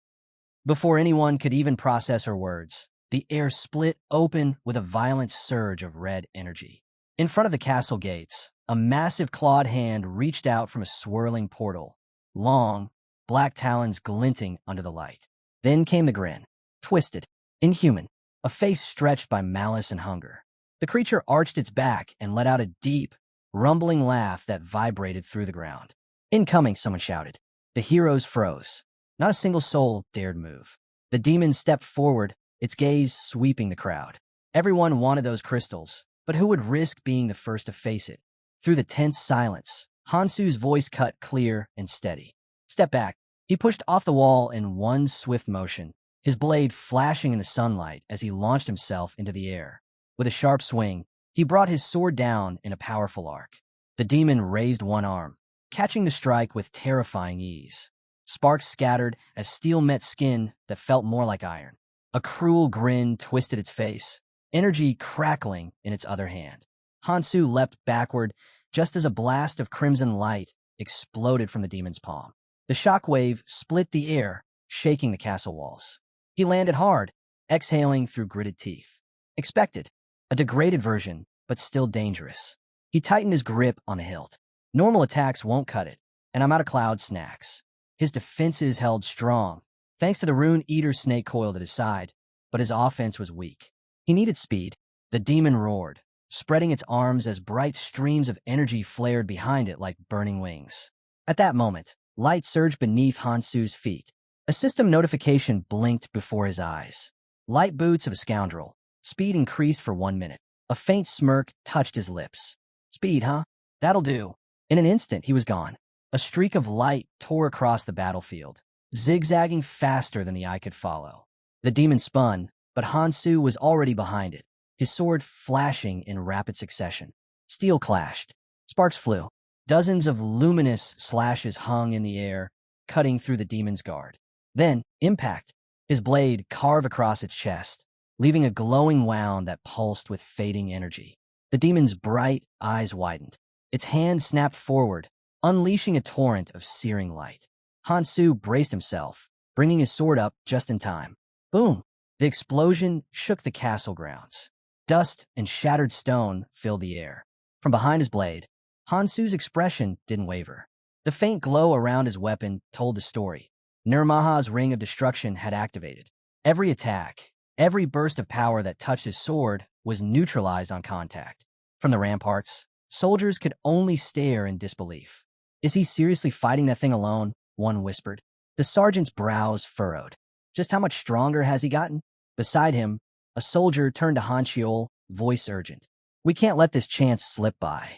Before anyone could even process her words, the air split open with a violent surge of red energy. In front of the castle gates, a massive clawed hand reached out from a swirling portal, long, black talons glinting under the light. Then came the grin, twisted, inhuman, a face stretched by malice and hunger. The creature arched its back and let out a deep, rumbling laugh that vibrated through the ground. Incoming, someone shouted. The heroes froze. Not a single soul dared move. The demon stepped forward, its gaze sweeping the crowd. Everyone wanted those crystals, but who would risk being the first to face it? Through the tense silence, Hansu's voice cut clear and steady. Step back. He pushed off the wall in one swift motion, his blade flashing in the sunlight as he launched himself into the air. With a sharp swing, he brought his sword down in a powerful arc. The demon raised one arm, catching the strike with terrifying ease. Sparks scattered as steel met skin that felt more like iron. A cruel grin twisted its face, energy crackling in its other hand. Hansu leapt backward just as a blast of crimson light exploded from the demon's palm. The shockwave split the air, shaking the castle walls. He landed hard, exhaling through gritted teeth. Expected. A degraded version, but still dangerous. He tightened his grip on the hilt. Normal attacks won't cut it, and I'm out of cloud snacks. His defenses held strong, thanks to the rune eater snake coiled at his side, but his offense was weak. He needed speed. The demon roared, spreading its arms as bright streams of energy flared behind it like burning wings. At that moment, light surged beneath Hansu's feet. A system notification blinked before his eyes. Light boots of a scoundrel. Speed increased for 1 minute. A faint smirk touched his lips. Speed, huh? That'll do. In an instant, he was gone. A streak of light tore across the battlefield, zigzagging faster than the eye could follow. The demon spun, but Hansu was already behind it, his sword flashing in rapid succession. Steel clashed. Sparks flew. Dozens of luminous slashes hung in the air, cutting through the demon's guard. Then, impact. His blade carved across its chest, leaving a glowing wound that pulsed with fading energy. The demon's bright eyes widened. Its hand snapped forward, unleashing a torrent of searing light. Hansu braced himself, bringing his sword up just in time. Boom! The explosion shook the castle grounds. Dust and shattered stone filled the air. From behind his blade, Hansu's expression didn't waver. The faint glow around his weapon told the story. Nirmaha's ring of destruction had activated. Every attack, every burst of power that touched his sword was neutralized on contact. From the ramparts, soldiers could only stare in disbelief. Is he seriously fighting that thing alone? One whispered. The sergeant's brows furrowed. Just how much stronger has he gotten? Beside him, a soldier turned to Hanchiol, voice urgent. We can't let this chance slip by.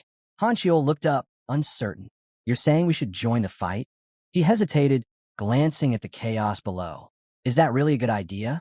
Hanchiol looked up, uncertain. You're saying we should join the fight? He hesitated, glancing at the chaos below. Is that really a good idea?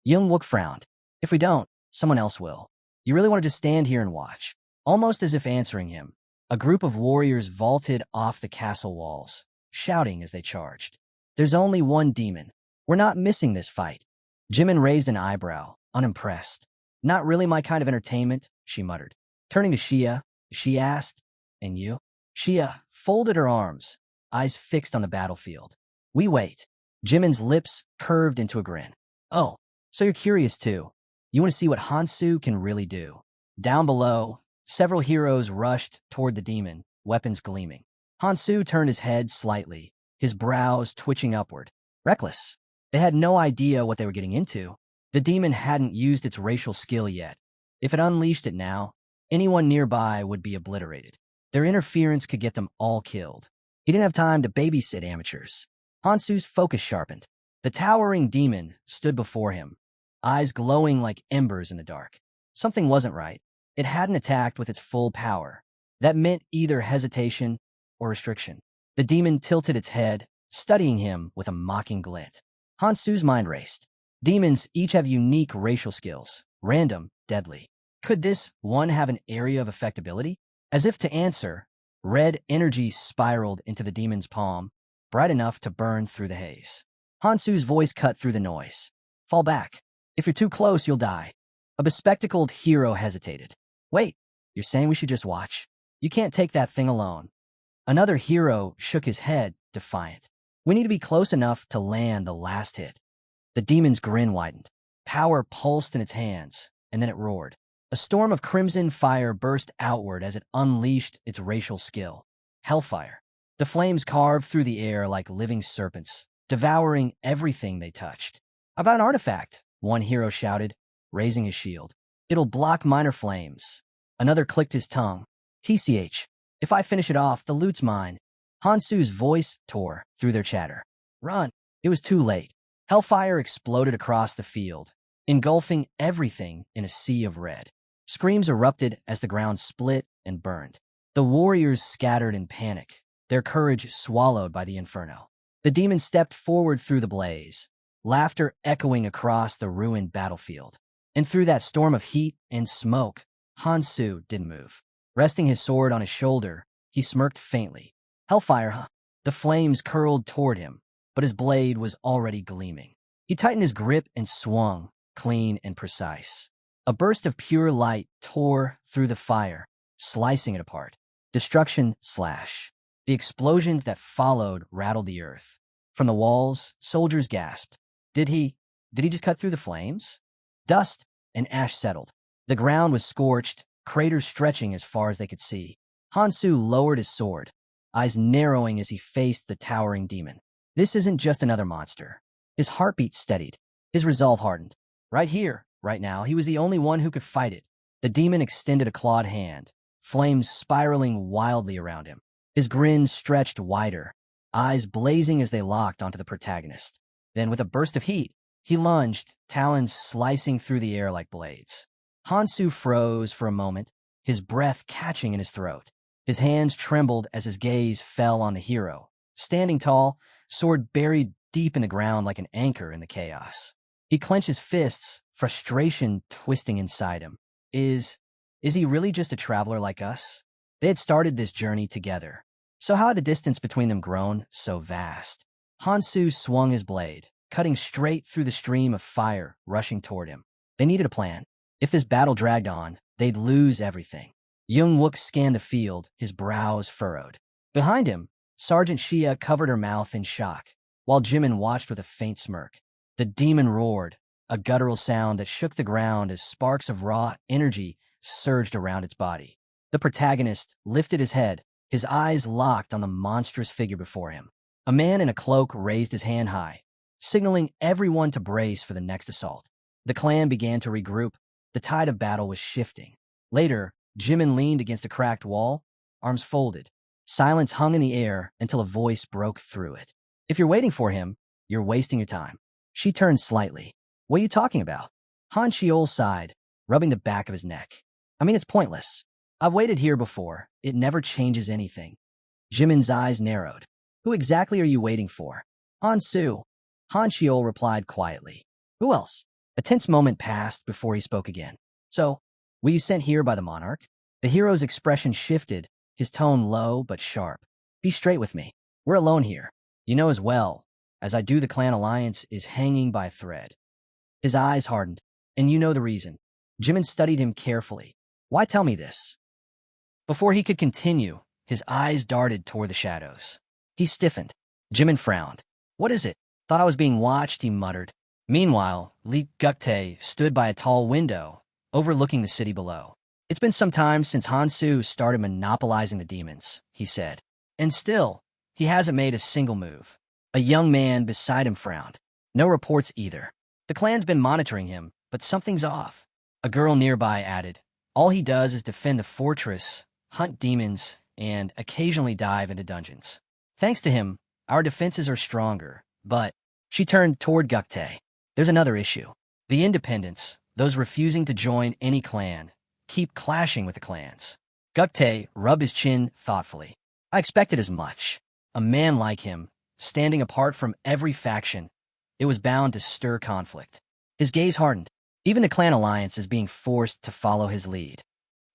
Young-wook frowned. If we don't, someone else will. You really want to just stand here and watch? Almost as if answering him, a group of warriors vaulted off the castle walls, shouting as they charged. There's only one demon. We're not missing this fight. Jimin raised an eyebrow, unimpressed. Not really my kind of entertainment, she muttered. Turning to Xia, she asked, And you? Xia folded her arms, eyes fixed on the battlefield. We wait. Jimin's lips curved into a grin. Oh, so you're curious too. You want to see what Hansu can really do. Down below, several heroes rushed toward the demon, weapons gleaming. Hansu turned his head slightly, his brows twitching upward. Reckless. They had no idea what they were getting into. The demon hadn't used its racial skill yet. If it unleashed it now, anyone nearby would be obliterated. Their interference could get them all killed. He didn't have time to babysit amateurs. Hansu's focus sharpened. The towering demon stood before him, eyes glowing like embers in the dark. Something wasn't right. It hadn't attacked with its full power. That meant either hesitation or restriction. The demon tilted its head, studying him with a mocking glint. Hansu's mind raced. Demons each have unique racial skills, random, deadly. Could this one have an area of effectability? As if to answer, red energy spiraled into the demon's palm, bright enough to burn through the haze. Hansu's voice cut through the noise. Fall back. If you're too close, you'll die. A bespectacled hero hesitated. Wait, you're saying we should just watch? You can't take that thing alone. Another hero shook his head, defiant. We need to be close enough to land the last hit. The demon's grin widened. Power pulsed in its hands, and then it roared. A storm of crimson fire burst outward as it unleashed its racial skill. Hellfire. The flames carved through the air like living serpents, devouring everything they touched. About an artifact, one hero shouted, raising his shield. It'll block minor flames. Another clicked his tongue. TCH, if I finish it off, the loot's mine. Hansu's voice tore through their chatter. Run. It was too late. Hellfire exploded across the field, engulfing everything in a sea of red. Screams erupted as the ground split and burned. The warriors scattered in panic, their courage swallowed by the inferno. The demon stepped forward through the blaze, laughter echoing across the ruined battlefield. And through that storm of heat and smoke, Hansu didn't move. Resting his sword on his shoulder, he smirked faintly. Hellfire, huh? The flames curled toward him, but his blade was already gleaming. He tightened his grip and swung, clean and precise. A burst of pure light tore through the fire, slicing it apart. Destruction slash. The explosion that followed rattled the earth. From the walls, soldiers gasped. Did he just cut through the flames? Dust and ash settled. The ground was scorched, craters stretching as far as they could see. Hansu lowered his sword, eyes narrowing as he faced the towering demon. This isn't just another monster. His heartbeat steadied. His resolve hardened. Right here, right now, he was the only one who could fight it. The demon extended a clawed hand, flames spiraling wildly around him. His grin stretched wider, eyes blazing as they locked onto the protagonist. Then, with a burst of heat, he lunged, talons slicing through the air like blades. Hansu froze for a moment, his breath catching in his throat. His hands trembled as his gaze fell on the hero, standing tall, sword buried deep in the ground like an anchor in the chaos. He clenched his fists, frustration twisting inside him. Is he really just a traveler like us? They had started this journey together. So how had the distance between them grown so vast? Hansu swung his blade, cutting straight through the stream of fire rushing toward him. They needed a plan. If this battle dragged on, they'd lose everything. Young-wook scanned the field, his brows furrowed. Behind him, Sergeant Xia covered her mouth in shock, while Jimin watched with a faint smirk. The demon roared, a guttural sound that shook the ground as sparks of raw energy surged around its body. The protagonist lifted his head, his eyes locked on the monstrous figure before him. A man in a cloak raised his hand high, signaling everyone to brace for the next assault. The clan began to regroup. The tide of battle was shifting. Later, Jimin leaned against a cracked wall, arms folded. Silence hung in the air until a voice broke through it. If you're waiting for him, you're wasting your time. She turned slightly. What are you talking about? Han Shiol sighed, rubbing the back of his neck. I mean, it's pointless. I've waited here before. It never changes anything. Jimin's eyes narrowed. Who exactly are you waiting for? Han Su. Han Shiol replied quietly. Who else? A tense moment passed before he spoke again. So, were you sent here by the monarch? The hero's expression shifted, his tone low but sharp. Be straight with me. We're alone here. You know as well as I do the clan alliance is hanging by a thread. His eyes hardened. And you know the reason. Jimin studied him carefully. Why tell me this? Before he could continue, his eyes darted toward the shadows. He stiffened. Jimin frowned. What is it? Thought I was being watched, he muttered. Meanwhile, Lee Guktae stood by a tall window, overlooking the city below. It's been some time since Hansu started monopolizing the demons, he said. And still, he hasn't made a single move. A young man beside him frowned. No reports either. The clan's been monitoring him, but something's off. A girl nearby added, all he does is defend the fortress, hunt demons, and occasionally dive into dungeons. Thanks to him, our defenses are stronger, but she turned toward Guktae. There's another issue. The independents, those refusing to join any clan, keep clashing with the clans. Guktae rubbed his chin thoughtfully. I expected as much. A man like him, standing apart from every faction, it was bound to stir conflict. His gaze hardened. Even the clan alliance is being forced to follow his lead.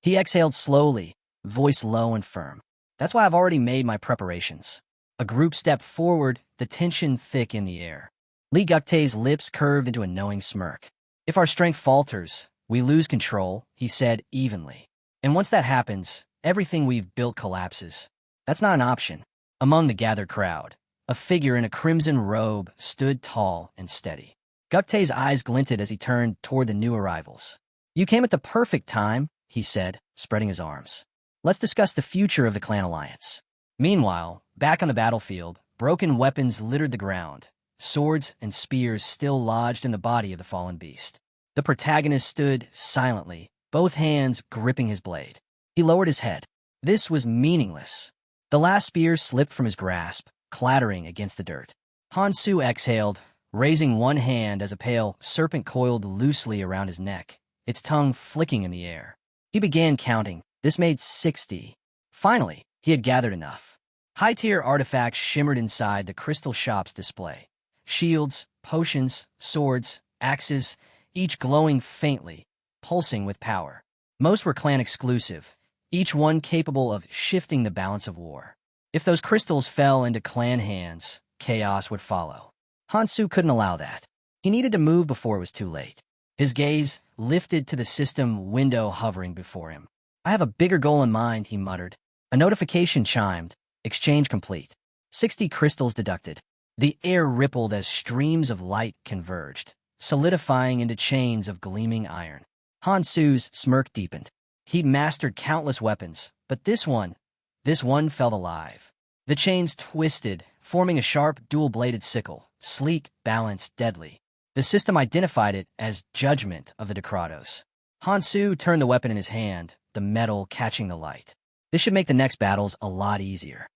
He exhaled slowly, voice low and firm. That's why I've already made my preparations. A group stepped forward, the tension thick in the air. Lee Guktae's lips curved into a knowing smirk. If our strength falters, we lose control, he said evenly. And once that happens, everything we've built collapses. That's not an option. Among the gathered crowd, a figure in a crimson robe stood tall and steady. Guktae's eyes glinted as he turned toward the new arrivals. You came at the perfect time, he said, spreading his arms. Let's discuss the future of the clan alliance. Meanwhile, back on the battlefield, broken weapons littered the ground. Swords and spears still lodged in the body of the fallen beast. The protagonist stood silently, both hands gripping his blade. He lowered his head. This was meaningless. The last spear slipped from his grasp, clattering against the dirt. Hansu exhaled, raising one hand as a pale serpent coiled loosely around his neck, its tongue flicking in the air. He began counting. This made 60. Finally, he had gathered enough. High-tier artifacts shimmered inside the crystal shop's display. Shields, potions, swords, axes, each glowing faintly, pulsing with power. Most were clan-exclusive, each one capable of shifting the balance of war. If those crystals fell into clan hands, chaos would follow. Hansu couldn't allow that. He needed to move before it was too late. His gaze lifted to the system window hovering before him. I have a bigger goal in mind, he muttered. A notification chimed. Exchange complete. 60 crystals deducted. The air rippled as streams of light converged, solidifying into chains of gleaming iron. Hansu's smirk deepened. He'd mastered countless weapons, but this one felt alive. The chains twisted, forming a sharp, dual-bladed sickle, sleek, balanced, deadly. The system identified it as Judgment of the Decratos. Hansu turned the weapon in his hand, the metal catching the light. This should make the next battles a lot easier.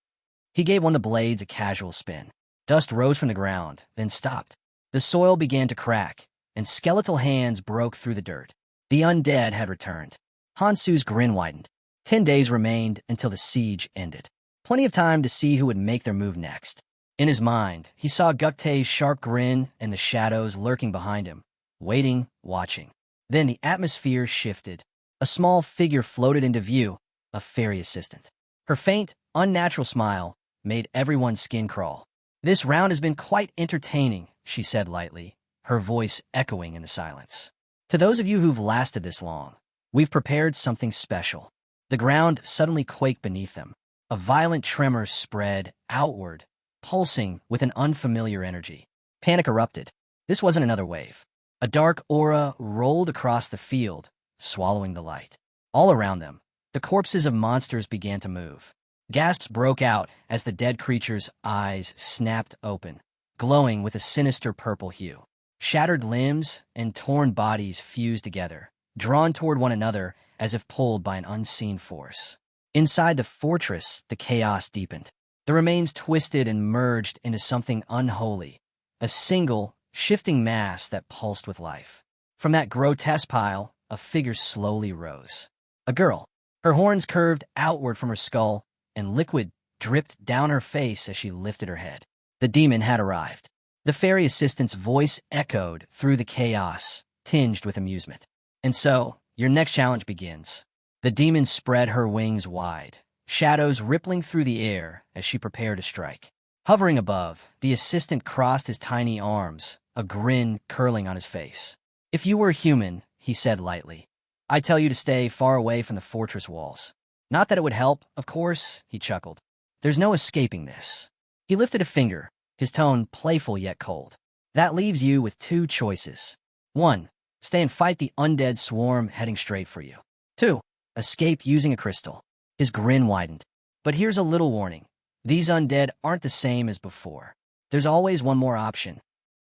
He gave one of the blades a casual spin. Dust rose from the ground, then stopped. The soil began to crack, and skeletal hands broke through the dirt. The undead had returned. Hansu's grin widened. 10 days remained until the siege ended. Plenty of time to see who would make their move next. In his mind, he saw Guktae's sharp grin and the shadows lurking behind him, waiting, watching. Then the atmosphere shifted. A small figure floated into view, a fairy assistant. Her faint, unnatural smile made everyone's skin crawl. This round has been quite entertaining, she said lightly, her voice echoing in the silence. To those of you who've lasted this long, we've prepared something special. The ground suddenly quaked beneath them. A violent tremor spread outward, pulsing with an unfamiliar energy. Panic erupted. This wasn't another wave. A dark aura rolled across the field, swallowing the light. All around them, the The corpses of monsters began to move. Gasps broke out as the dead creature's eyes snapped open, glowing with a sinister purple hue. Shattered limbs and torn bodies fused together, drawn toward one another as if pulled by an unseen force. Inside the fortress, the chaos deepened. The remains twisted and merged into something unholy, a single, shifting mass that pulsed with life. From that grotesque pile, a figure slowly rose. A girl. Her horns curved outward from her skull, and liquid dripped down her face as she lifted her head. The demon had arrived. The fairy assistant's voice echoed through the chaos, tinged with amusement. And so, your next challenge begins. The demon spread her wings wide, shadows rippling through the air as she prepared to strike. Hovering above, the assistant crossed his tiny arms, a grin curling on his face. "If you were human," he said lightly, "I'd tell you to stay far away from the fortress walls. Not that it would help, of course," he chuckled. "There's no escaping this." He lifted a finger, his tone playful yet cold. "That leaves you with two choices. 1. Stay and fight the undead swarm heading straight for you. 2. Escape using a crystal." His grin widened. "But here's a little warning. These undead aren't the same as before. There's always one more option."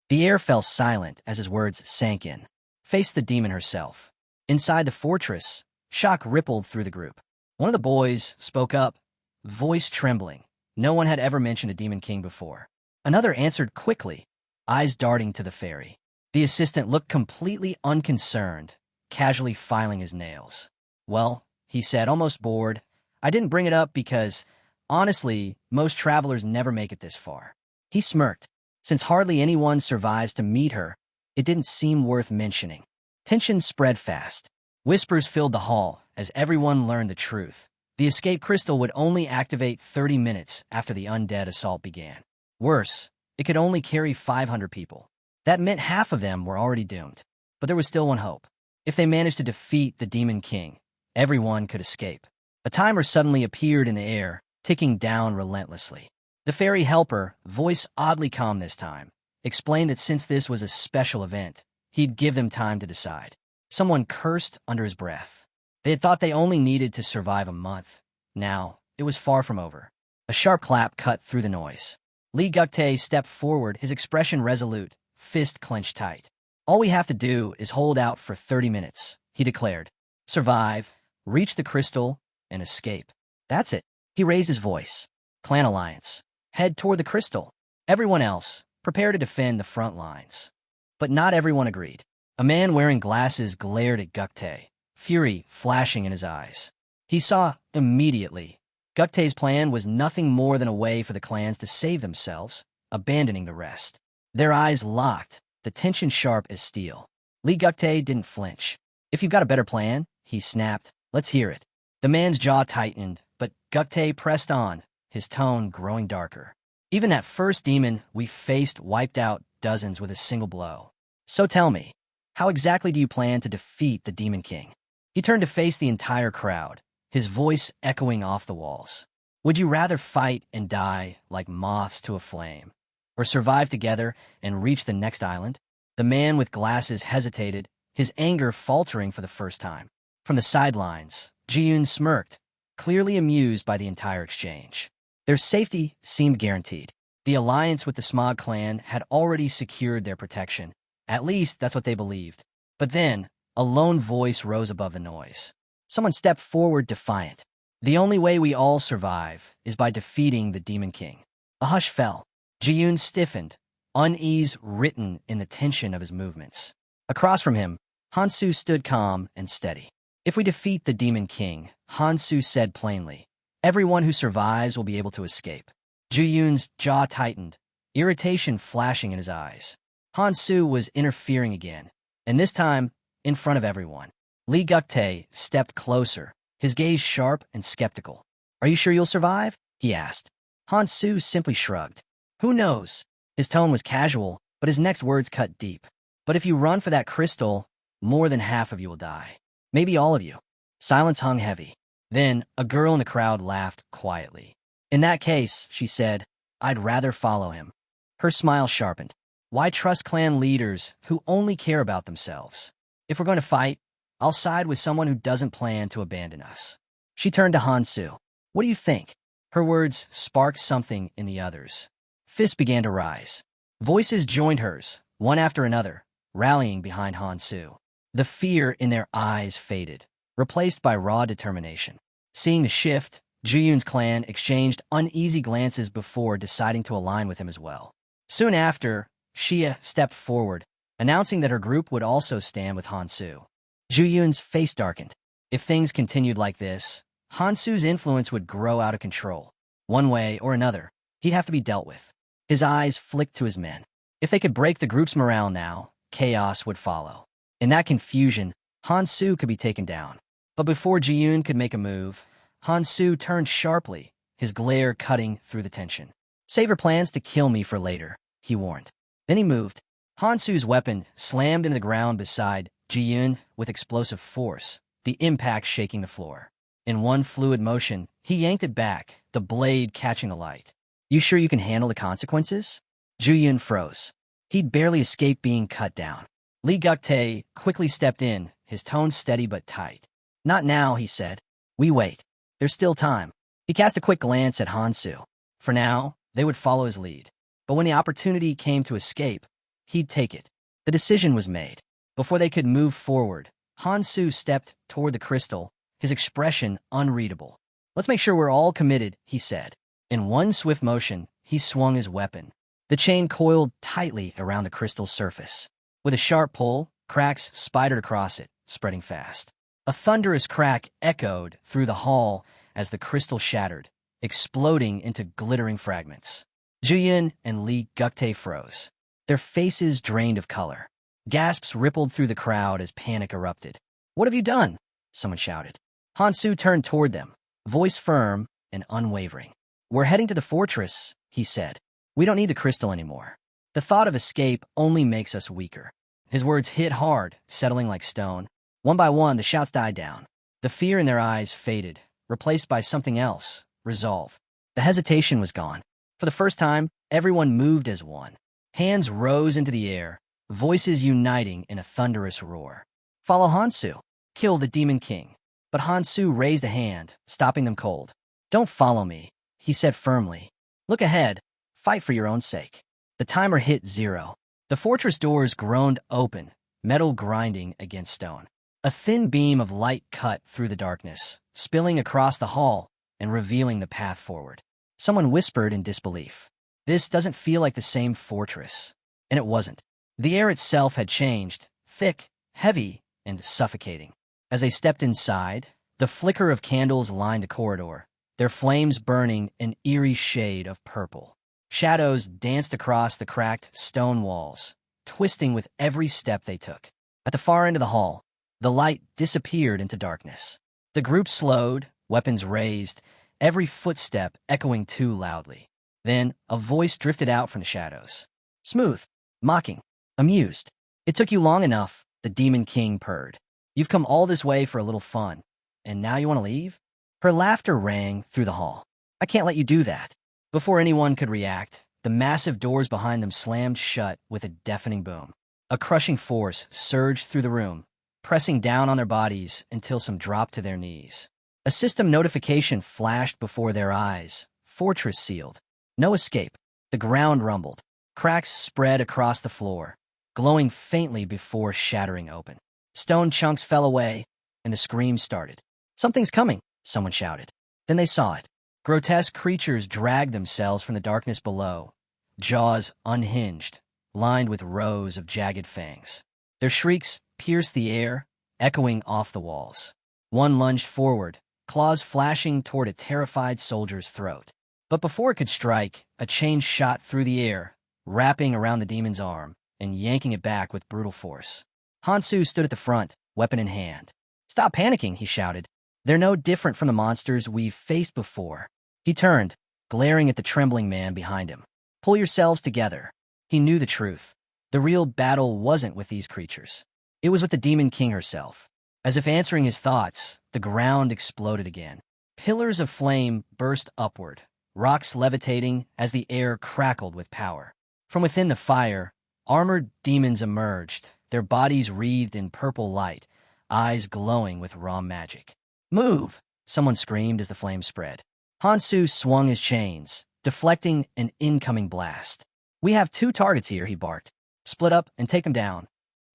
The air fell silent as his words sank in. Face the demon herself. Inside the fortress, shock rippled through the group. One of the boys spoke up, voice trembling. No one had ever mentioned a demon king before. Another answered quickly, eyes darting to the fairy. The assistant looked completely unconcerned, casually filing his nails. "Well," he said, almost bored, "I didn't bring it up because, honestly, most travelers never make it this far." He smirked. Since hardly anyone survives to meet her, it didn't seem worth mentioning. Tension spread fast. Whispers filled the hall as everyone learned the truth. The escape crystal would only activate 30 minutes after the undead assault began. Worse, it could only carry 500 people. That meant half of them were already doomed. But there was still one hope. If they managed to defeat the Demon King, everyone could escape. A timer suddenly appeared in the air, ticking down relentlessly. The fairy helper, voice oddly calm this time, explained that since this was a special event, he'd give them time to decide. Someone cursed under his breath. They had thought they only needed to survive a month. Now, it was far from over. A sharp clap cut through the noise. Lee Guktae stepped forward, his expression resolute, fist clenched tight. "All we have to do is hold out for 30 minutes, he declared. "Survive, reach the crystal, and escape. That's it." He raised his voice. "Clan Alliance. Head toward the crystal. Everyone else, prepare to defend the front lines." But not everyone agreed. A man wearing glasses glared at Guktae, fury flashing in his eyes. He saw immediately. Guktae's plan was nothing more than a way for the clans to save themselves, abandoning the rest. Their eyes locked, the tension sharp as steel. Lee Guktae didn't flinch. "If you've got a better plan," he snapped, "let's hear it." The man's jaw tightened, but Guktae pressed on, his tone growing darker. "Even that first demon we faced wiped out dozens with a single blow. So tell me, how exactly do you plan to defeat the Demon King?" He turned to face the entire crowd, his voice echoing off the walls. "Would you rather fight and die like moths to a flame, or survive together and reach the next island?" The man with glasses hesitated, his anger faltering for the first time. From the sidelines, Ji-yoon smirked, clearly amused by the entire exchange. Their safety seemed guaranteed. The alliance with the Smog clan had already secured their protection. At least that's what they believed. But then, a lone voice rose above the noise. Someone stepped forward defiant. "The only way we all survive is by defeating the Demon King." A hush fell. Ji-yoon stiffened, unease written in the tension of his movements. Across from him, Hansu stood calm and steady. "If we defeat the Demon King," Hansu said plainly, "everyone who survives will be able to escape." Ji-yoon's jaw tightened, irritation flashing in his eyes. Hansu was interfering again, and this time, in front of everyone. Lee Guktae stepped closer, his gaze sharp and skeptical. "Are you sure you'll survive?" he asked. Hansu simply shrugged. "Who knows?" His tone was casual, but his next words cut deep. "But if you run for that crystal, more than half of you will die. Maybe all of you." Silence hung heavy. Then, a girl in the crowd laughed quietly. "In that case," she said, "I'd rather follow him." Her smile sharpened. "Why trust clan leaders who only care about themselves? If we're going to fight, I'll side with someone who doesn't plan to abandon us." She turned to Hansu. What do you think? Her words sparked something in the others. Fists began to rise. Voices joined hers, one after another, rallying behind Hansu. The fear in their eyes faded, replaced by raw determination. Seeing the shift, Juyun's clan exchanged uneasy glances before deciding to align with him as well. Soon after, Xia stepped forward, announcing that her group would also stand with Hansu. Juyun's face darkened. If things continued like this, Hansu's influence would grow out of control. One way or another, he'd have to be dealt with. His eyes flicked to his men. If they could break the group's morale now, chaos would follow. In that confusion, Hansu could be taken down. But before Jiyun could make a move, Hansu turned sharply, his glare cutting through the tension. Save your plans to kill me for later, he warned. Then he moved. Hansu's weapon slammed into the ground beside Jiyun with explosive force, the impact shaking the floor. In one fluid motion, he yanked it back, the blade catching the light. You sure you can handle the consequences? Jiyun froze. He'd barely escaped being cut down. Li Guktae quickly stepped in, his tone steady but tight. Not now, he said. We wait. There's still time. He cast a quick glance at Hansu. For now, they would follow his lead. But when the opportunity came to escape, he'd take it. The decision was made. Before they could move forward, Hansu stepped toward the crystal, his expression unreadable. Let's make sure we're all committed, he said. In one swift motion, he swung his weapon. The chain coiled tightly around the crystal's surface. With a sharp pull, cracks spidered across it, spreading fast. A thunderous crack echoed through the hall as the crystal shattered, exploding into glittering fragments. Jiyun and Li Guktae froze. Their faces drained of color. Gasps rippled through the crowd as panic erupted. What have you done? Someone shouted. Hansu turned toward them, voice firm and unwavering. We're heading to the fortress, he said. We don't need the crystal anymore. The thought of escape only makes us weaker. His words hit hard, settling like stone. One by one, the shouts died down. The fear in their eyes faded, replaced by something else, resolve. The hesitation was gone. For the first time, everyone moved as one. Hands rose into the air, voices uniting in a thunderous roar. Follow Hansu. Kill the Demon King. But Hansu raised a hand, stopping them cold. Don't follow me, he said firmly. Look ahead. Fight for your own sake. The timer hit 0. The fortress doors groaned open, metal grinding against stone. A thin beam of light cut through the darkness, spilling across the hall and revealing the path forward. Someone whispered in disbelief. This doesn't feel like the same fortress. And it wasn't. The air itself had changed, thick, heavy, and suffocating. As they stepped inside, the flicker of candles lined the corridor, their flames burning an eerie shade of purple. Shadows danced across the cracked stone walls, twisting with every step they took. At the far end of the hall, the light disappeared into darkness. The group slowed, weapons raised, every footstep echoing too loudly. Then a voice drifted out from the shadows. Smooth, mocking, amused. It took you long enough, the Demon King purred. You've come all this way for a little fun, and now you want to leave? Her laughter rang through the hall. I can't let you do that. Before anyone could react, the massive doors behind them slammed shut with a deafening boom. A crushing force surged through the room, pressing down on their bodies until some dropped to their knees. A system notification flashed before their eyes. Fortress sealed. No escape. The ground rumbled. Cracks spread across the floor, glowing faintly before shattering open. Stone chunks fell away, and the screams started. Something's coming, someone shouted. Then they saw it. Grotesque creatures dragged themselves from the darkness below, jaws unhinged, lined with rows of jagged fangs. Their shrieks pierced the air, echoing off the walls. One lunged forward, claws flashing toward a terrified soldier's throat. But before it could strike, a chain shot through the air, wrapping around the demon's arm and yanking it back with brutal force. Hansu stood at the front, weapon in hand. Stop panicking, he shouted. They're no different from the monsters we've faced before. He turned, glaring at the trembling man behind him. Pull yourselves together. He knew the truth. The real battle wasn't with these creatures. It was with the Demon King herself. As if answering his thoughts, the ground exploded again. Pillars of flame burst upward, rocks levitating as the air crackled with power. From within the fire, armored demons emerged, their bodies wreathed in purple light, eyes glowing with raw magic. Move! someone screamed as the flames spread. Hansu swung his chains, deflecting an incoming blast. "We have 2 targets here," he barked. "Split up and take them down."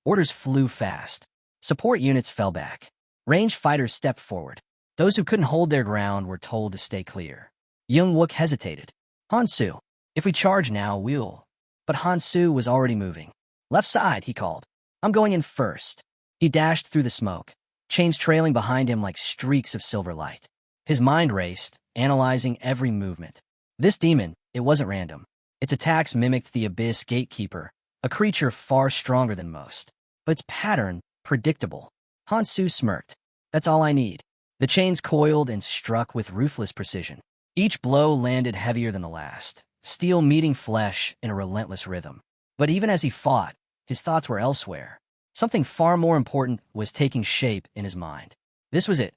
Orders flew fast. Support units fell back. Ranged fighters stepped forward. Those who couldn't hold their ground were told to stay clear. Young-wook hesitated. "Hansu, if we charge now, we'll—" But Hansu was already moving. "Left side," he called. "I'm going in first." He dashed through the smoke, chains trailing behind him like streaks of silver light. His mind raced, analyzing every movement. This demon, it wasn't random. Its attacks mimicked the Abyss Gatekeeper, a creature far stronger than most. But its pattern, predictable. Hansu smirked. "That's all I need." The chains coiled and struck with ruthless precision. Each blow landed heavier than the last, steel meeting flesh in a relentless rhythm. But even as he fought, his thoughts were elsewhere. Something far more important was taking shape in his mind. This was it,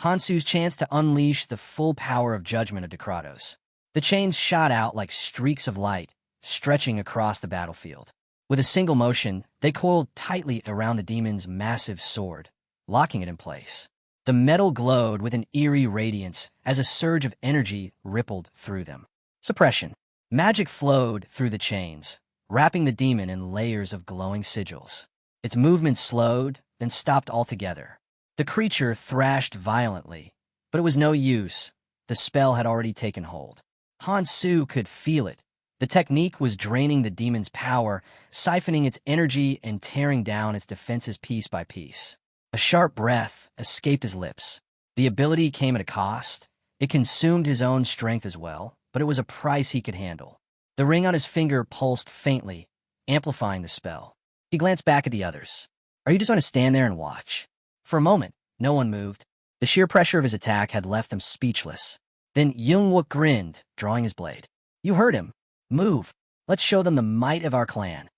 Hansu's chance to unleash the full power of judgment of Decratos. The chains shot out like streaks of light, stretching across the battlefield. With a single motion, they coiled tightly around the demon's massive sword, locking it in place. The metal glowed with an eerie radiance as a surge of energy rippled through them. Suppression. Magic flowed through the chains, wrapping the demon in layers of glowing sigils. Its movement slowed, then stopped altogether. The creature thrashed violently, but it was no use. The spell had already taken hold. Hansu could feel it. The technique was draining the demon's power, siphoning its energy and tearing down its defenses piece by piece. A sharp breath escaped his lips. The ability came at a cost. It consumed his own strength as well, but it was a price he could handle. The ring on his finger pulsed faintly, amplifying the spell. He glanced back at the others. "Are you just going to stand there and watch?" For a moment, no one moved. The sheer pressure of his attack had left them speechless. Then Young-wook grinned, drawing his blade. "You heard him. Move. Let's show them the might of our clan."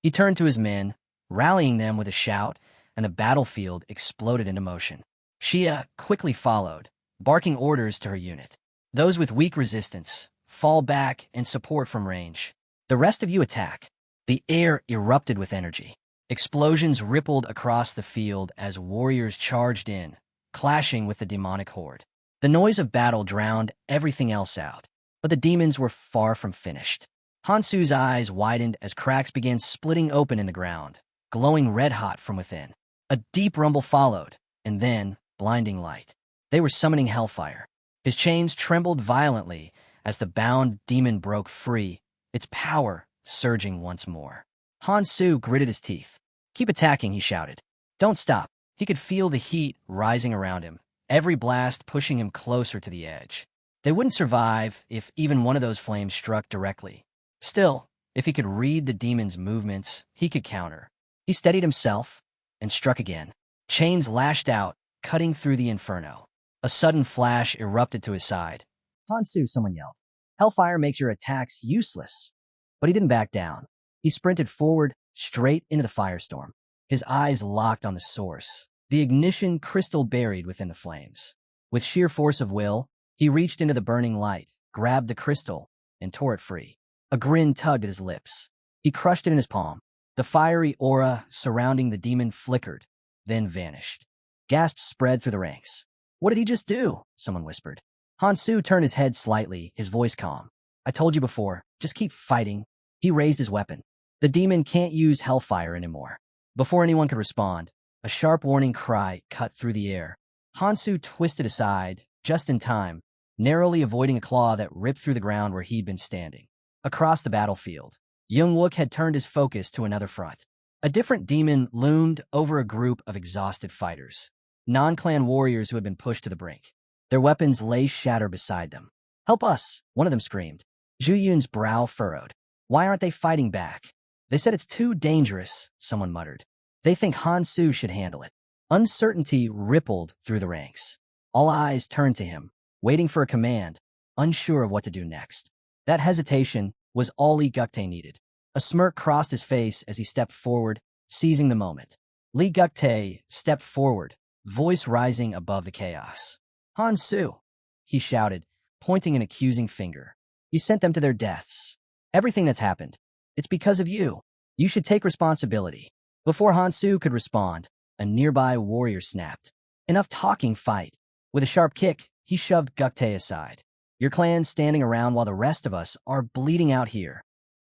He turned to his men, rallying them with a shout, and the battlefield exploded into motion. Shia quickly followed, barking orders to her unit. "Those with weak resistance, fall back and support from range. The rest of you attack." The air erupted with energy. Explosions rippled across the field as warriors charged in, clashing with the demonic horde. The noise of battle drowned everything else out, but the demons were far from finished. Hansu's eyes widened as cracks began splitting open in the ground, glowing red-hot from within. A deep rumble followed, and then blinding light. They were summoning hellfire. His chains trembled violently as the bound demon broke free, its power surging once more. Hansu gritted his teeth. "Keep attacking," he shouted. "Don't stop." He could feel the heat rising around him, every blast pushing him closer to the edge. They wouldn't survive if even one of those flames struck directly. Still, if he could read the demon's movements, he could counter. He steadied himself and struck again. Chains lashed out, cutting through the inferno. A sudden flash erupted to his side. "Hansu," someone yelled. "Hellfire makes your attacks useless." But he didn't back down. He sprinted forward, straight into the firestorm. His eyes locked on the source, the ignition crystal buried within the flames. With sheer force of will, he reached into the burning light, grabbed the crystal, and tore it free. A grin tugged at his lips. He crushed it in his palm. The fiery aura surrounding the demon flickered, then vanished. Gasps spread through the ranks. "What did he just do?" someone whispered. Hansu turned his head slightly, his voice calm. "I told you before, just keep fighting." He raised his weapon. The demon can't use hellfire anymore. Before anyone could respond, a sharp warning cry cut through the air. Hansu twisted aside, just in time, narrowly avoiding a claw that ripped through the ground where he'd been standing. Across the battlefield, Young-wook had turned his focus to another front. A different demon loomed over a group of exhausted fighters, non-clan warriors who had been pushed to the brink. Their weapons lay shattered beside them. "Help us!" one of them screamed. Zhu Yun's brow furrowed. "Why aren't they fighting back?" "They said it's too dangerous," someone muttered. "They think Hansu should handle it." Uncertainty rippled through the ranks. All eyes turned to him, waiting for a command, unsure of what to do next. That hesitation was all Lee Guktae needed. A smirk crossed his face as he stepped forward, seizing the moment. Lee Guktae stepped forward, voice rising above the chaos. "Hansu," he shouted, pointing an accusing finger. "You sent them to their deaths. Everything that's happened, it's because of you. You should take responsibility." Before Hansu could respond, a nearby warrior snapped. "Enough talking, fight." With a sharp kick, he shoved Guktae aside. Your clan's standing around while the rest of us are bleeding out here.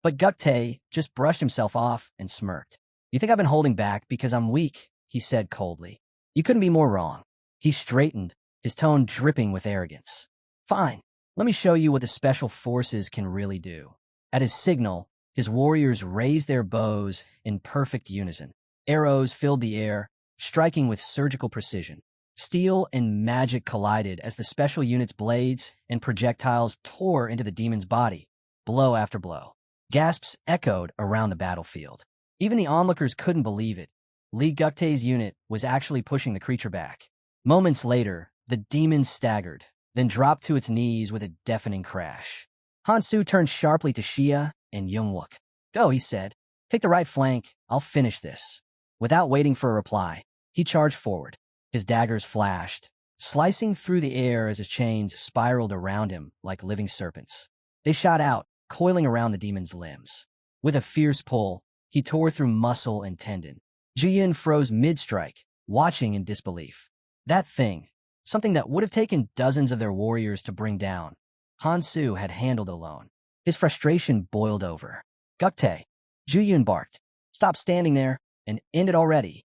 But Guktae just brushed himself off and smirked. You think I've been holding back because I'm weak, he said coldly. You couldn't be more wrong. He straightened, his tone dripping with arrogance. Fine, let me show you what the special forces can really do. At his signal, his warriors raised their bows in perfect unison. Arrows filled the air, striking with surgical precision. Steel and magic collided as the special unit's blades and projectiles tore into the demon's body, blow after blow. Gasps echoed around the battlefield. Even the onlookers couldn't believe it. Lee Guktae's unit was actually pushing the creature back. Moments later, the demon staggered, then dropped to its knees with a deafening crash. Hansu turned sharply to Xia and Youngwook. Go, he said. Take the right flank. I'll finish this. Without waiting for a reply, he charged forward. His daggers flashed, slicing through the air as his chains spiraled around him like living serpents. They shot out, coiling around the demon's limbs. With a fierce pull, he tore through muscle and tendon. Jiyin froze mid-strike, watching in disbelief. That thing, something that would have taken dozens of their warriors to bring down, Hansu had handled alone. His frustration boiled over. Guktae, Jiyin barked. Stop standing there and end it already.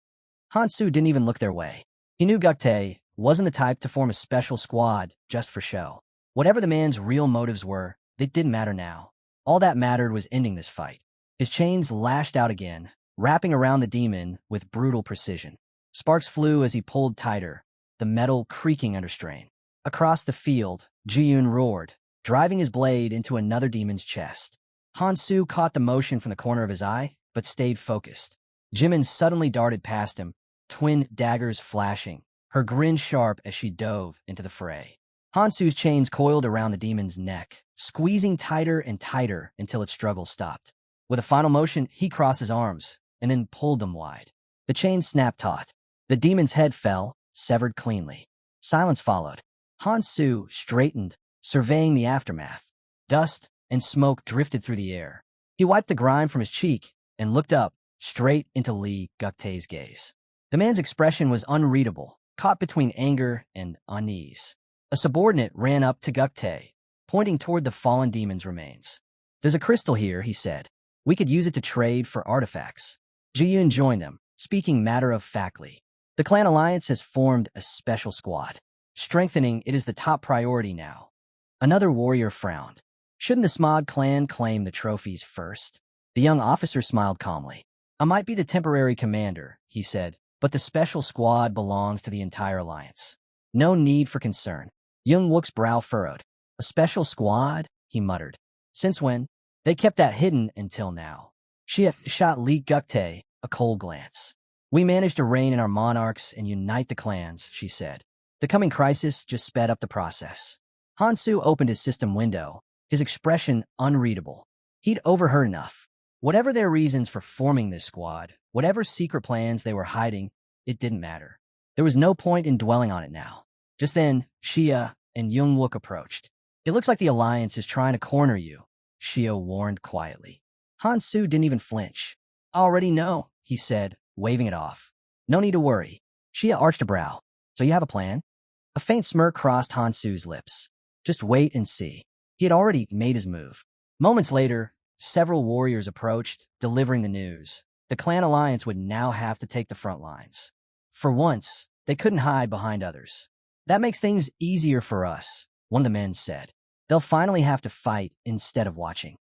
Hansu didn't even look their way. He knew Guktae wasn't the type to form a special squad just for show. Whatever the man's real motives were, they didn't matter now. All that mattered was ending this fight. His chains lashed out again, wrapping around the demon with brutal precision. Sparks flew as he pulled tighter, the metal creaking under strain. Across the field, Jiyun roared, driving his blade into another demon's chest. Hansu caught the motion from the corner of his eye, but stayed focused. Jimin suddenly darted past him, twin daggers flashing, her grin sharp as she dove into the fray. Hansu's chains coiled around the demon's neck, squeezing tighter and tighter until its struggle stopped. With a final motion, he crossed his arms and then pulled them wide. The chains snapped taut. The demon's head fell, severed cleanly. Silence followed. Hansu straightened, surveying the aftermath. Dust and smoke drifted through the air. He wiped the grime from his cheek and looked up, straight into Lee Guktae's gaze. The man's expression was unreadable, caught between anger and unease. A subordinate ran up to Guktae, pointing toward the fallen demon's remains. There's a crystal here, he said. We could use it to trade for artifacts. Jiyun joined them, speaking matter-of-factly. The clan alliance has formed a special squad. Strengthening it is the top priority now. Another warrior frowned. Shouldn't the Smog clan claim the trophies first? The young officer smiled calmly. I might be the temporary commander, he said, but the special squad belongs to the entire alliance. No need for concern. Youngwook's brow furrowed. A special squad? He muttered. Since when? They kept that hidden until now. She shot Lee Guktae a cold glance. We managed to rein in our monarchs and unite the clans, she said. The coming crisis just sped up the process. Hansu opened his system window, his expression unreadable. He'd overheard enough. Whatever their reasons for forming this squad, whatever secret plans they were hiding, it didn't matter. There was no point in dwelling on it now. Just then, Xia and Youngwook approached. It looks like the alliance is trying to corner you, Xia warned quietly. Hansu didn't even flinch. I already know, he said, waving it off. No need to worry. Xia arched a brow. So you have a plan? A faint smirk crossed Hansu's lips. Just wait and see. He had already made his move. Moments later, several warriors approached, delivering the news. The clan alliance would now have to take the front lines. For once, they couldn't hide behind others. That makes things easier for us, one of the men said. They'll finally have to fight instead of watching.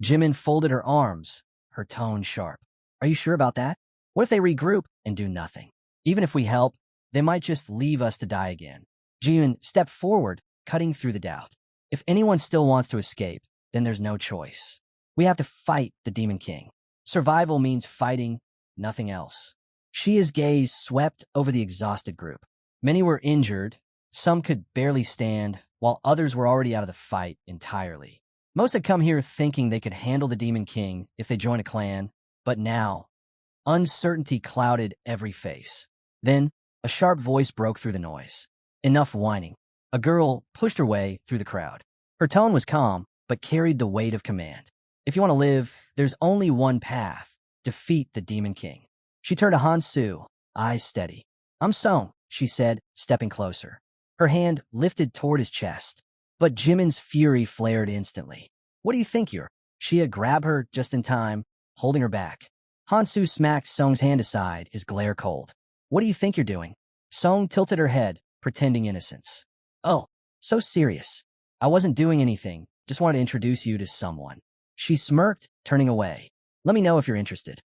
Jimin folded her arms, her tone sharp. Are you sure about that? What if they regroup and do nothing? Even if we help, they might just leave us to die again. Jimin stepped forward, cutting through the doubt. If anyone still wants to escape, then there's no choice. We have to fight the Demon King. Survival means fighting, nothing else. Xia's gaze swept over the exhausted group. Many were injured, some could barely stand, while others were already out of the fight entirely. Most had come here thinking they could handle the Demon King if they joined a clan, but now, uncertainty clouded every face. Then, a sharp voice broke through the noise. Enough whining. A girl pushed her way through the crowd. Her tone was calm, but carried the weight of command. If you want to live, there's only one path. Defeat the Demon King. She turned to Hansu, eyes steady. I'm Song, she said, stepping closer. Her hand lifted toward his chest, but Jimin's fury flared instantly. What do you think you're? Shia grabbed her just in time, holding her back. Hansu smacked Sung's hand aside, his glare cold. What do you think you're doing? Sung tilted her head, pretending innocence. Oh, so serious. I wasn't doing anything, just wanted to introduce you to someone. She smirked, turning away. Let me know if you're interested.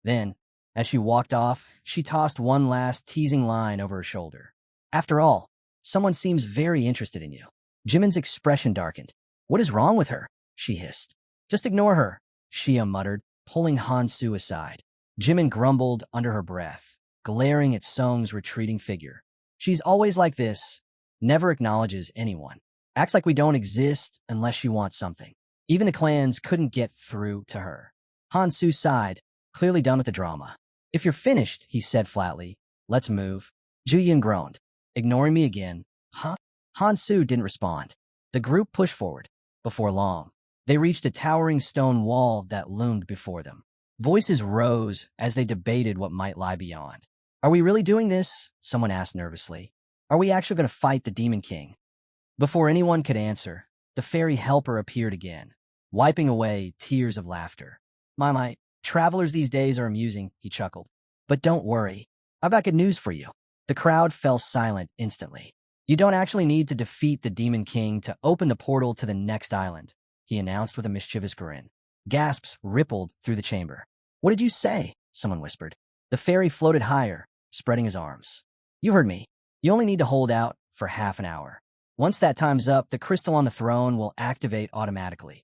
Then, as she walked off, she tossed one last teasing line over her shoulder. After all, someone seems very interested in you. Jimin's expression darkened. What is wrong with her? She hissed. Just ignore her, Shia muttered, pulling Hansu aside. Jimin grumbled under her breath, glaring at Sung's retreating figure. She's always like this, never acknowledges anyone. Acts like we don't exist unless she wants something. Even the clans couldn't get through to her. Hansu sighed, clearly done with the drama. If you're finished, he said flatly, let's move. Juyin groaned. Ignoring me again, huh? Hansu didn't respond. The group pushed forward. Before long, they reached a towering stone wall that loomed before them. Voices rose as they debated what might lie beyond. Are we really doing this? Someone asked nervously. Are we actually going to fight the Demon King? Before anyone could answer, the fairy helper appeared again, wiping away tears of laughter. My, travelers these days are amusing, he chuckled. But don't worry, I've got good news for you. The crowd fell silent instantly. You don't actually need to defeat the Demon King to open the portal to the next island, he announced with a mischievous grin. Gasps rippled through the chamber. What did you say? Someone whispered. The fairy floated higher, spreading his arms. You heard me. You only need to hold out for half an hour. Once that time's up, the crystal on the throne will activate automatically.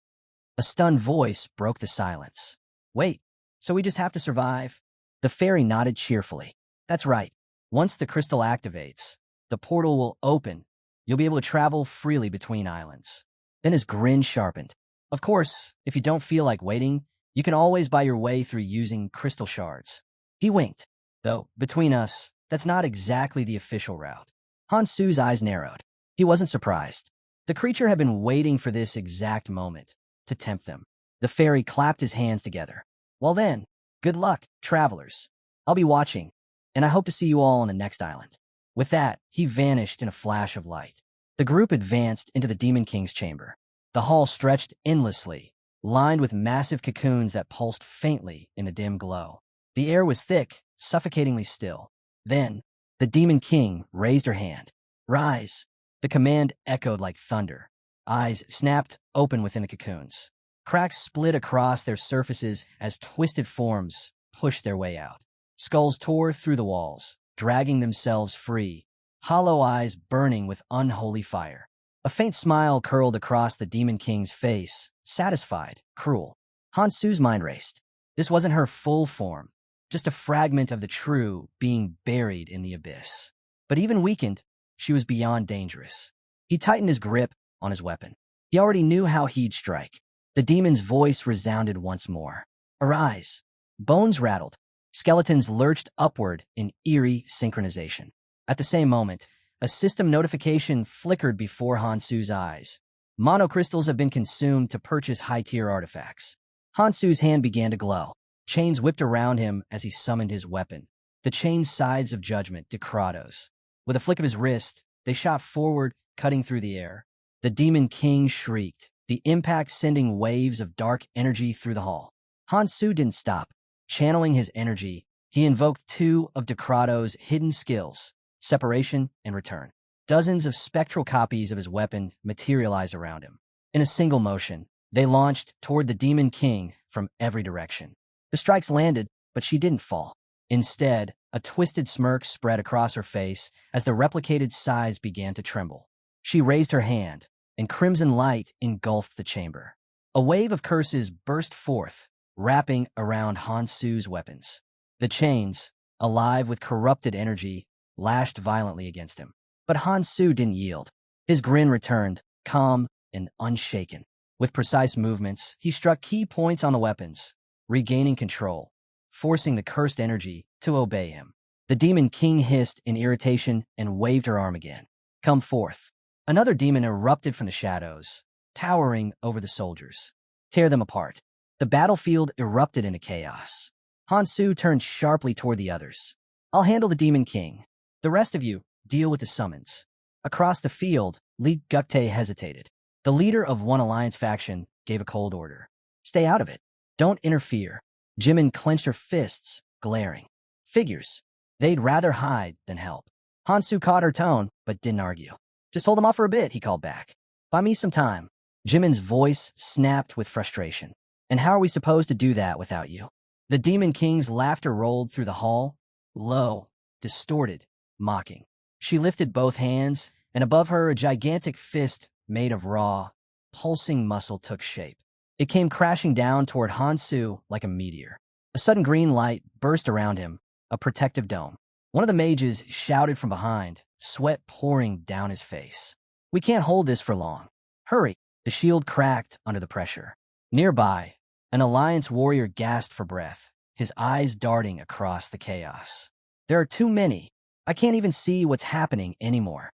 A stunned voice broke the silence. Wait, so we just have to survive? The fairy nodded cheerfully. That's right. Once the crystal activates, the portal will open. You'll be able to travel freely between islands. Then his grin sharpened. Of course, if you don't feel like waiting, you can always buy your way through using crystal shards. He winked. Though, between us, that's not exactly the official route. Hansu's eyes narrowed. He wasn't surprised. The creature had been waiting for this exact moment to tempt them. The fairy clapped his hands together. Well then, good luck, travelers. I'll be watching, and I hope to see you all on the next island. With that, he vanished in a flash of light. The group advanced into the Demon King's chamber. The hall stretched endlessly, lined with massive cocoons that pulsed faintly in the dim glow. The air was thick, suffocatingly still. Then, the Demon King raised her hand. Rise. The command echoed like thunder. Eyes snapped open within the cocoons. Cracks split across their surfaces as twisted forms pushed their way out. Skulls tore through the walls, dragging themselves free, hollow eyes burning with unholy fire. A faint smile curled across the Demon King's face, satisfied, cruel. Hansu's mind raced. This wasn't her full form, just a fragment of the true being buried in the abyss. But even weakened, she was beyond dangerous. He tightened his grip on his weapon. He already knew how he'd strike. The demon's voice resounded once more. Arise. Bones rattled. Skeletons lurched upward in eerie synchronization. At the same moment, a system notification flickered before Hansu's eyes. Monocrystals have been consumed to purchase high-tier artifacts. Hansu's hand began to glow. Chains whipped around him as he summoned his weapon. The chain's sides of judgment, Decrados. With a flick of his wrist, they shot forward, cutting through the air. The Demon King shrieked, the impact sending waves of dark energy through the hall. Hansu didn't stop. Channeling his energy, he invoked two of Decrado's hidden skills, separation and return. Dozens of spectral copies of his weapon materialized around him. In a single motion, they launched toward the Demon King from every direction. The strikes landed, but she didn't fall. Instead, a twisted smirk spread across her face as the replicated sides began to tremble. She raised her hand, and crimson light engulfed the chamber. A wave of curses burst forth, wrapping around Hansu's weapons. The chains, alive with corrupted energy, lashed violently against him. But Hansu didn't yield. His grin returned, calm and unshaken. With precise movements, he struck key points on the weapons, regaining control, forcing the cursed energy to obey him. The Demon King hissed in irritation and waved her arm again. Come forth. Another demon erupted from the shadows, towering over the soldiers. Tear them apart. The battlefield erupted into chaos. Hansu turned sharply toward the others. I'll handle the Demon King. The rest of you, deal with the summons. Across the field, Lee Guktae hesitated. The leader of one alliance faction gave a cold order. Stay out of it. Don't interfere. Jimin clenched her fists, glaring. Figures. They'd rather hide than help. Hansu caught her tone, but didn't argue. Just hold them off for a bit, he called back. Buy me some time. Jimin's voice snapped with frustration. And how are we supposed to do that without you? The Demon King's laughter rolled through the hall, low, distorted, mocking. She lifted both hands, and above her a gigantic fist made of raw, pulsing muscle took shape. It came crashing down toward Hansu like a meteor. A sudden green light burst around him, a protective dome. One of the mages shouted from behind, sweat pouring down his face. We can't hold this for long. Hurry! The shield cracked under the pressure. Nearby, an alliance warrior gasped for breath, his eyes darting across the chaos. There are too many. I can't even see what's happening anymore.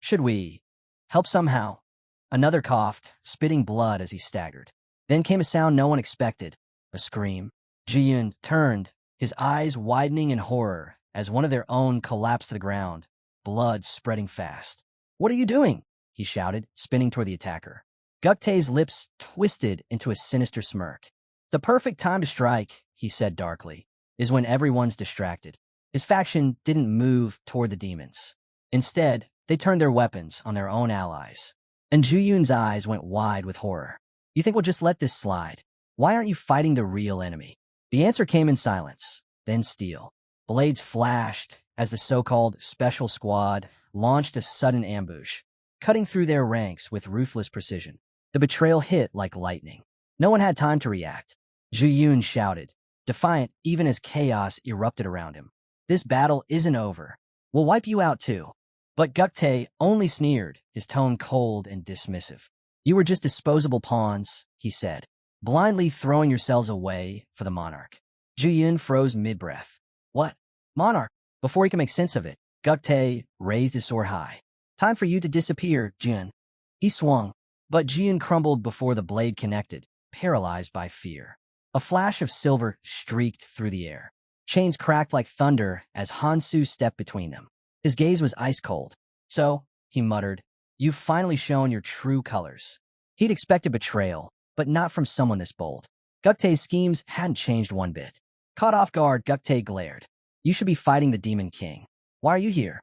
Should we help somehow? Another coughed, spitting blood as he staggered. Then came a sound no one expected, a scream. Ji-yun turned, his eyes widening in horror as one of their own collapsed to the ground, blood spreading fast. What are you doing? He shouted, spinning toward the attacker. Guktae's lips twisted into a sinister smirk. The perfect time to strike, he said darkly, is when everyone's distracted. His faction didn't move toward the demons. Instead, they turned their weapons on their own allies. And Ju-yun's eyes went wide with horror. You think we'll just let this slide? Why aren't you fighting the real enemy? The answer came in silence, then steel. Blades flashed as the so-called special squad launched a sudden ambush, cutting through their ranks with ruthless precision. The betrayal hit like lightning. No one had time to react. Ju-yun shouted, defiant even as chaos erupted around him. This battle isn't over. We'll wipe you out too. But Guktae only sneered, his tone cold and dismissive. You were just disposable pawns, he said, blindly throwing yourselves away for the monarch. Ju-yun froze mid-breath. What? Monarch? Before he could make sense of it, Guktae raised his sword high. Time for you to disappear, Jin. He swung, but Jin crumbled before the blade connected, paralyzed by fear. A flash of silver streaked through the air. Chains cracked like thunder as Hansu stepped between them. His gaze was ice-cold. So, he muttered, you've finally shown your true colors. He'd expected betrayal, but not from someone this bold. Guktae's schemes hadn't changed one bit. Caught off guard, Guktae glared. You should be fighting the Demon King. Why are you here?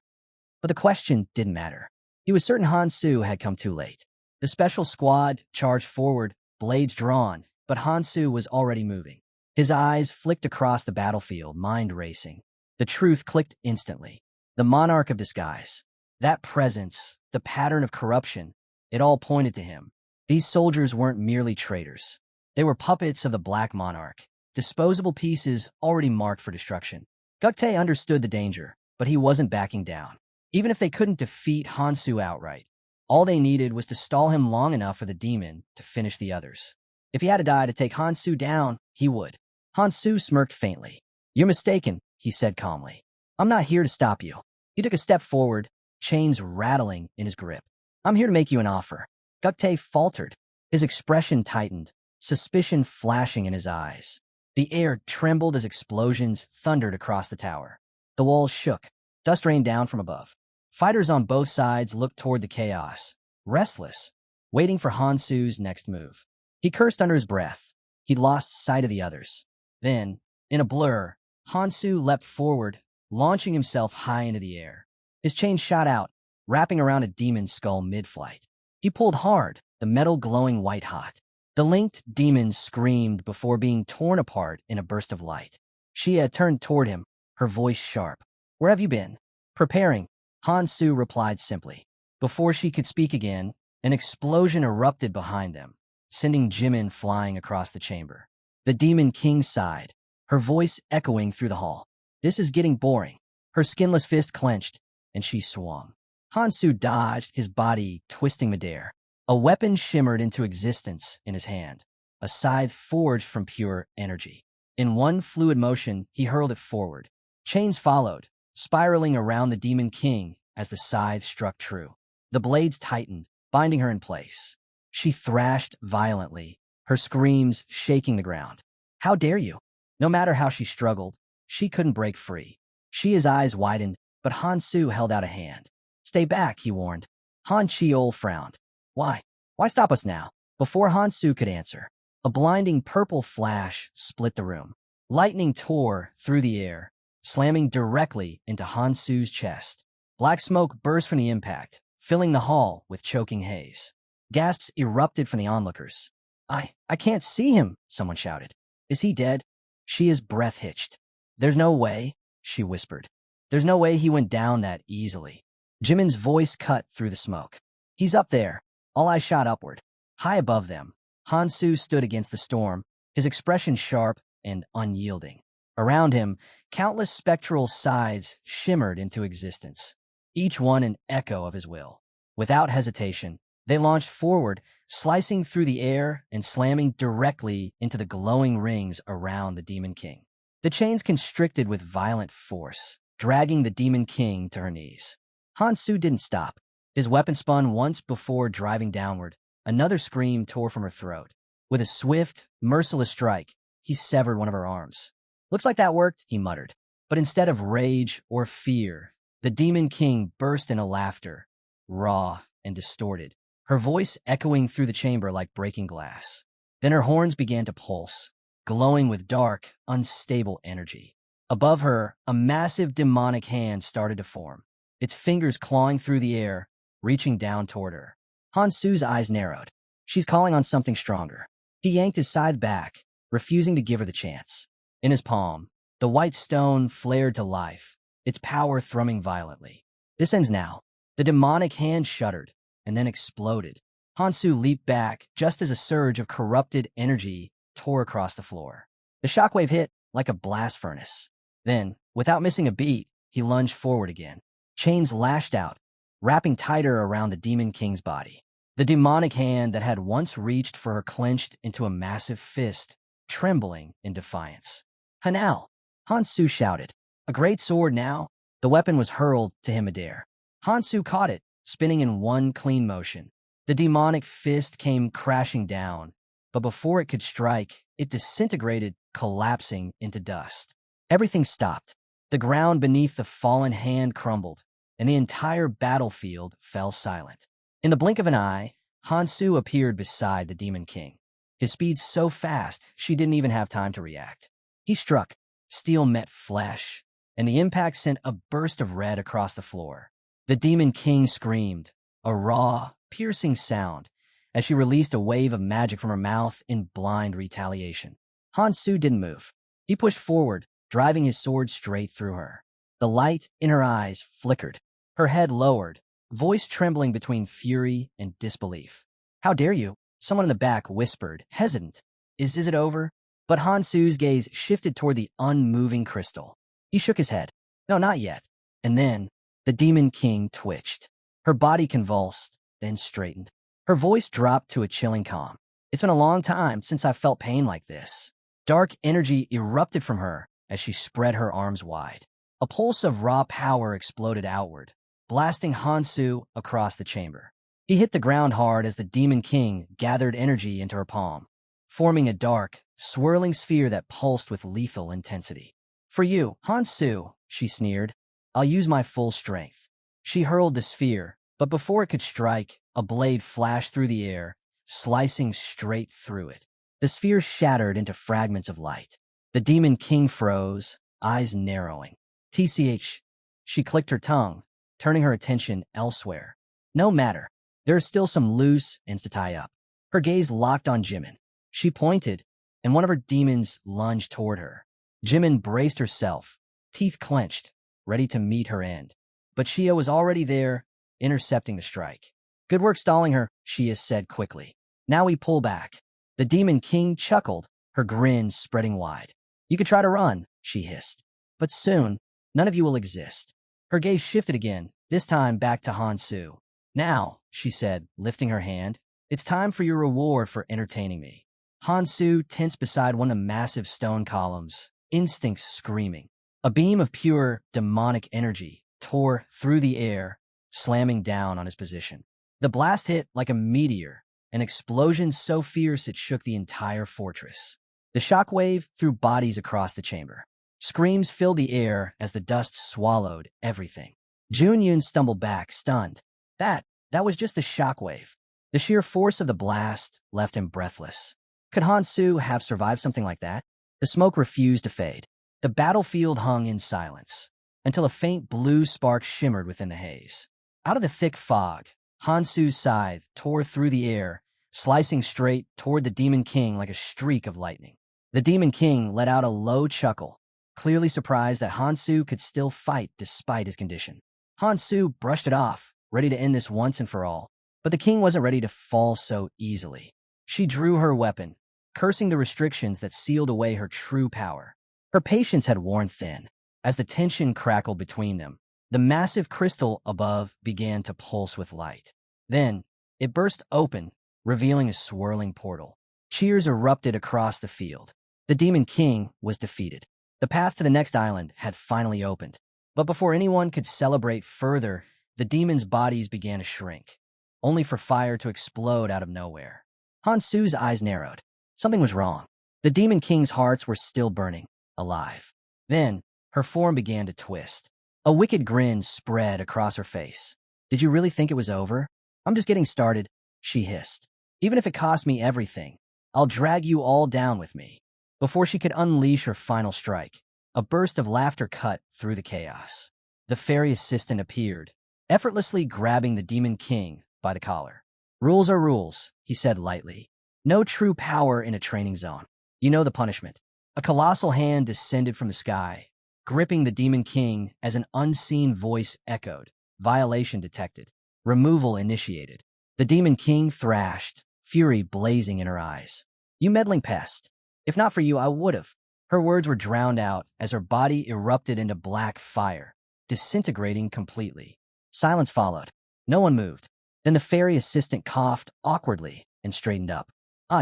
But the question didn't matter. He was certain Hansu had come too late. The special squad charged forward, blades drawn, but Hansu was already moving. His eyes flicked across the battlefield, mind racing. The truth clicked instantly. The monarch of disguise. That presence, the pattern of corruption, it all pointed to him. These soldiers weren't merely traitors. They were puppets of the Black Monarch, disposable pieces already marked for destruction. Guktae understood the danger, but he wasn't backing down. Even if they couldn't defeat Hansu outright, all they needed was to stall him long enough for the demon to finish the others. If he had to die to take Hansu down, he would. Hansu smirked faintly. You're mistaken, he said calmly. I'm not here to stop you. He took a step forward, chains rattling in his grip. I'm here to make you an offer. Guktae faltered. His expression tightened, suspicion flashing in his eyes. The air trembled as explosions thundered across the tower. The walls shook. Dust rained down from above. Fighters on both sides looked toward the chaos, restless, waiting for Hansu's next move. He cursed under his breath. He'd lost sight of the others. Then, in a blur, Hansu leapt forward, launching himself high into the air. His chain shot out, wrapping around a demon's skull mid-flight. He pulled hard, the metal glowing white-hot. The linked demon screamed before being torn apart in a burst of light. Xia turned toward him, her voice sharp. Where have you been? Preparing, Hansu replied simply. Before she could speak again, an explosion erupted behind them, sending Jimin flying across the chamber. The Demon King sighed, her voice echoing through the hall. This is getting boring. Her skinless fist clenched, and she swung. Hansu dodged, his body twisting midair. A weapon shimmered into existence in his hand, a scythe forged from pure energy. In one fluid motion, he hurled it forward. Chains followed, spiraling around the Demon King as the scythe struck true. The blades tightened, binding her in place. She thrashed violently, her screams shaking the ground. How dare you? No matter how she struggled, she couldn't break free. Xia's eyes widened, but Hansu held out a hand. Stay back, he warned. Han Chiol frowned. Why? Why stop us now? Before Hansu could answer, a blinding purple flash split the room. Lightning tore through the air, slamming directly into Hansu's chest. Black smoke burst from the impact, filling the hall with choking haze. Gasps erupted from the onlookers. I can't see him, someone shouted. Is he dead? Shia's breath hitched. There's no way, she whispered. There's no way he went down that easily. Jimin's voice cut through the smoke. He's up there. All eyes shot upward. High above them, Hansu stood against the storm, his expression sharp and unyielding. Around him, countless spectral sides shimmered into existence, each one an echo of his will. Without hesitation, they launched forward, slicing through the air and slamming directly into the glowing rings around the Demon King. The chains constricted with violent force, dragging the Demon King to her knees. Hansu didn't stop. His weapon spun once before driving downward. Another scream tore from her throat. With a swift, merciless strike, he severed one of her arms. Looks like that worked, he muttered. But instead of rage or fear, the Demon King burst into laughter, raw and distorted, her voice echoing through the chamber like breaking glass. Then her horns began to pulse, glowing with dark, unstable energy. Above her, a massive demonic hand started to form, its fingers clawing through the air, reaching down toward her. Hansu's eyes narrowed. She's calling on something stronger. He yanked his scythe back, refusing to give her the chance. In his palm, the white stone flared to life, its power thrumming violently. This ends now. The demonic hand shuddered, and then exploded. Hansu leaped back just as a surge of corrupted energy tore across the floor. The shockwave hit like a blast furnace. Then, without missing a beat, he lunged forward again. Chains lashed out, wrapping tighter around the Demon King's body. The demonic hand that had once reached for her clenched into a massive fist, trembling in defiance. Hanao! Hansu shouted. A great sword now. The weapon was hurled to him midair. Hansu caught it, spinning in one clean motion. The demonic fist came crashing down, but before it could strike, it disintegrated, collapsing into dust. Everything stopped. The ground beneath the fallen hand crumbled, and the entire battlefield fell silent. In the blink of an eye, Hansu appeared beside the Demon King. His speed so fast, she didn't even have time to react. He struck. Steel met flesh, and the impact sent a burst of red across the floor. The Demon King screamed, a raw, piercing sound, as she released a wave of magic from her mouth in blind retaliation. Hansu didn't move. He pushed forward, driving his sword straight through her. The light in her eyes flickered. Her head lowered, voice trembling between fury and disbelief. How dare you? Someone in the back whispered, hesitant. Is it over? But Hansu's gaze shifted toward the unmoving crystal. He shook his head. No, not yet. And then, the Demon King twitched. Her body convulsed, then straightened. Her voice dropped to a chilling calm. It's been a long time since I felt pain like this. Dark energy erupted from her as she spread her arms wide. A pulse of raw power exploded outward, blasting Hansu across the chamber. He hit the ground hard as the Demon King gathered energy into her palm, forming a dark, swirling sphere that pulsed with lethal intensity. For you, Hansu, she sneered. I'll use my full strength. She hurled the sphere, but before it could strike, a blade flashed through the air, slicing straight through it. The sphere shattered into fragments of light. The Demon King froze, eyes narrowing. TCH. She clicked her tongue, turning her attention elsewhere. No matter. There are still some loose ends to tie up. Her gaze locked on Jimin. She pointed, and one of her demons lunged toward her. Jimin braced herself, teeth clenched, ready to meet her end. But Shia was already there, intercepting the strike. Good work stalling her, Shia said quickly. Now we pull back. The Demon King chuckled, her grin spreading wide. You could try to run, she hissed. But soon, none of you will exist. Her gaze shifted again, this time back to Hansu. Now, she said, lifting her hand, it's time for your reward for entertaining me. Hansu tensed beside one of the massive stone columns, instincts screaming. A beam of pure, demonic energy tore through the air, slamming down on his position. The blast hit like a meteor, an explosion so fierce it shook the entire fortress. The shockwave threw bodies across the chamber. Screams filled the air as the dust swallowed everything. Junyun stumbled back, stunned. That was just the shockwave. The sheer force of the blast left him breathless. Could Hansu have survived something like that? The smoke refused to fade. The battlefield hung in silence, until a faint blue spark shimmered within the haze. Out of the thick fog, Hansu's scythe tore through the air, slicing straight toward the Demon King like a streak of lightning. The Demon King let out a low chuckle, clearly surprised that Hansu could still fight despite his condition. Hansu brushed it off, ready to end this once and for all. But the king wasn't ready to fall so easily. She drew her weapon, cursing the restrictions that sealed away her true power. Her patience had worn thin. As the tension crackled between them, the massive crystal above began to pulse with light. Then, it burst open, revealing a swirling portal. Cheers erupted across the field. The Demon King was defeated. The path to the next island had finally opened. But before anyone could celebrate further, the demons' bodies began to shrink, only for fire to explode out of nowhere. Hansu's eyes narrowed. Something was wrong. The Demon King's hearts were still burning, alive. Then, her form began to twist. A wicked grin spread across her face. "Did you really think it was over? I'm just getting started," she hissed. "Even if it costs me everything, I'll drag you all down with me." Before she could unleash her final strike, a burst of laughter cut through the chaos. The fairy assistant appeared, effortlessly grabbing the Demon King by the collar. "Rules are rules," he said lightly. "No true power in a training zone. You know the punishment." A colossal hand descended from the sky, gripping the Demon King as an unseen voice echoed. "Violation detected. Removal initiated." The Demon King thrashed, fury blazing in her eyes. "You meddling pest. If not for you, I would've." Her words were drowned out as her body erupted into black fire, disintegrating completely. Silence followed. No one moved. Then the fairy assistant coughed awkwardly and straightened up.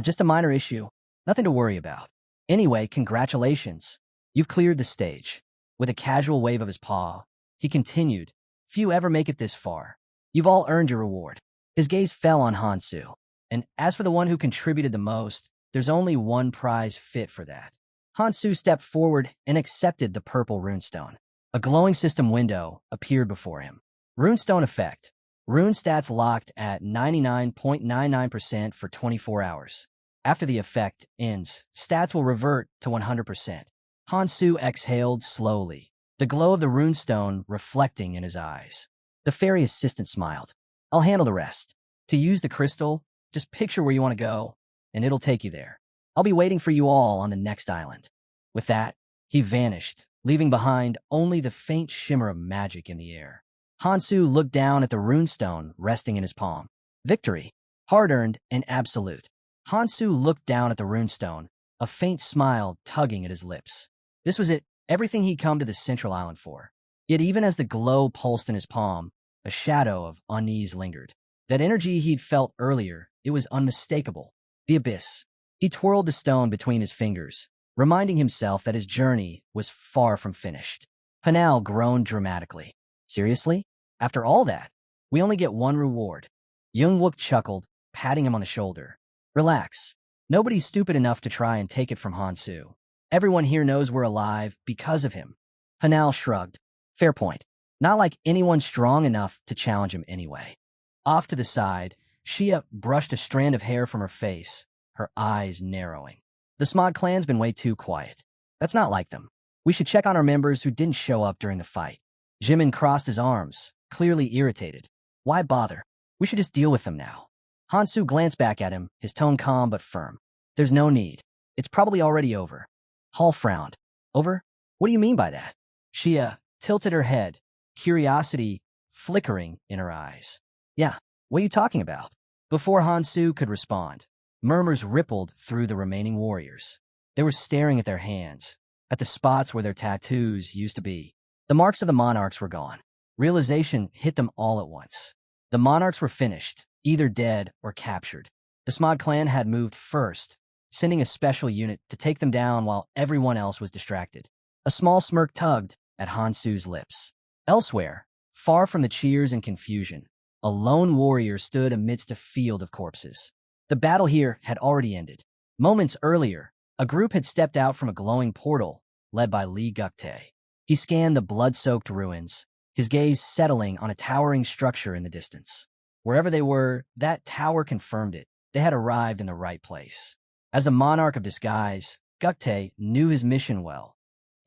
"Just a minor issue. Nothing to worry about. Anyway, congratulations. You've cleared the stage." With a casual wave of his paw, he continued, "Few ever make it this far. You've all earned your reward." His gaze fell on Hansu. "And as for the one who contributed the most, there's only one prize fit for that." Hansu stepped forward and accepted the purple runestone. A glowing system window appeared before him. Runestone effect. Rune stats locked at 99.99% for 24 hours. After the effect ends, stats will revert to 100%. Hansu exhaled slowly, the glow of the runestone reflecting in his eyes. The fairy assistant smiled. "I'll handle the rest. To use the crystal, just picture where you want to go, and it'll take you there. I'll be waiting for you all on the next island." With that, he vanished, leaving behind only the faint shimmer of magic in the air. Hansu looked down at the runestone resting in his palm. Victory. Hard-earned and absolute. Hansu looked down at the runestone, a faint smile tugging at his lips. This was it, everything he'd come to the central island for. Yet even as the glow pulsed in his palm, a shadow of unease lingered. That energy he'd felt earlier, it was unmistakable. The abyss. He twirled the stone between his fingers, reminding himself that his journey was far from finished. Hanal groaned dramatically. "Seriously? After all that, we only get one reward." Youngwook chuckled, patting him on the shoulder. "Relax. Nobody's stupid enough to try and take it from Hansu. Everyone here knows we're alive because of him." Hanal shrugged. "Fair point. Not like anyone's strong enough to challenge him anyway." Off to the side, Shia brushed a strand of hair from her face, her eyes narrowing. "The Smog clan's been way too quiet. That's not like them. We should check on our members who didn't show up during the fight." Jimin crossed his arms, clearly irritated. "Why bother? We should just deal with them now." Hansu glanced back at him, his tone calm but firm. "There's no need. It's probably already over." Hall frowned. "Over? What do you mean by that?" Shia tilted her head, curiosity flickering in her eyes. "Yeah, what are you talking about?" Before Hansu could respond, murmurs rippled through the remaining warriors. They were staring at their hands, at the spots where their tattoos used to be. The marks of the monarchs were gone. Realization hit them all at once. The monarchs were finished, either dead or captured. The Smog clan had moved first, sending a special unit to take them down while everyone else was distracted. A small smirk tugged at Hansu's lips. Elsewhere, far from the cheers and confusion, a lone warrior stood amidst a field of corpses. The battle here had already ended. Moments earlier, a group had stepped out from a glowing portal, led by Li Guktae. He scanned the blood-soaked ruins, his gaze settling on a towering structure in the distance. Wherever they were, that tower confirmed it. They had arrived in the right place. As a monarch of disguise, Guktae knew his mission well.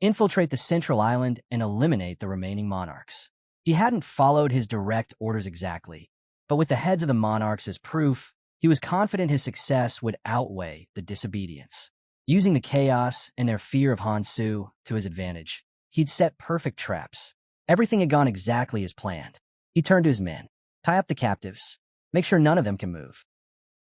Infiltrate the central island and eliminate the remaining monarchs. He hadn't followed his direct orders exactly, but with the heads of the monarchs as proof, he was confident his success would outweigh the disobedience. Using the chaos and their fear of Hansu to his advantage, he'd set perfect traps. Everything had gone exactly as planned. He turned to his men. Tie up the captives. Make sure none of them can move.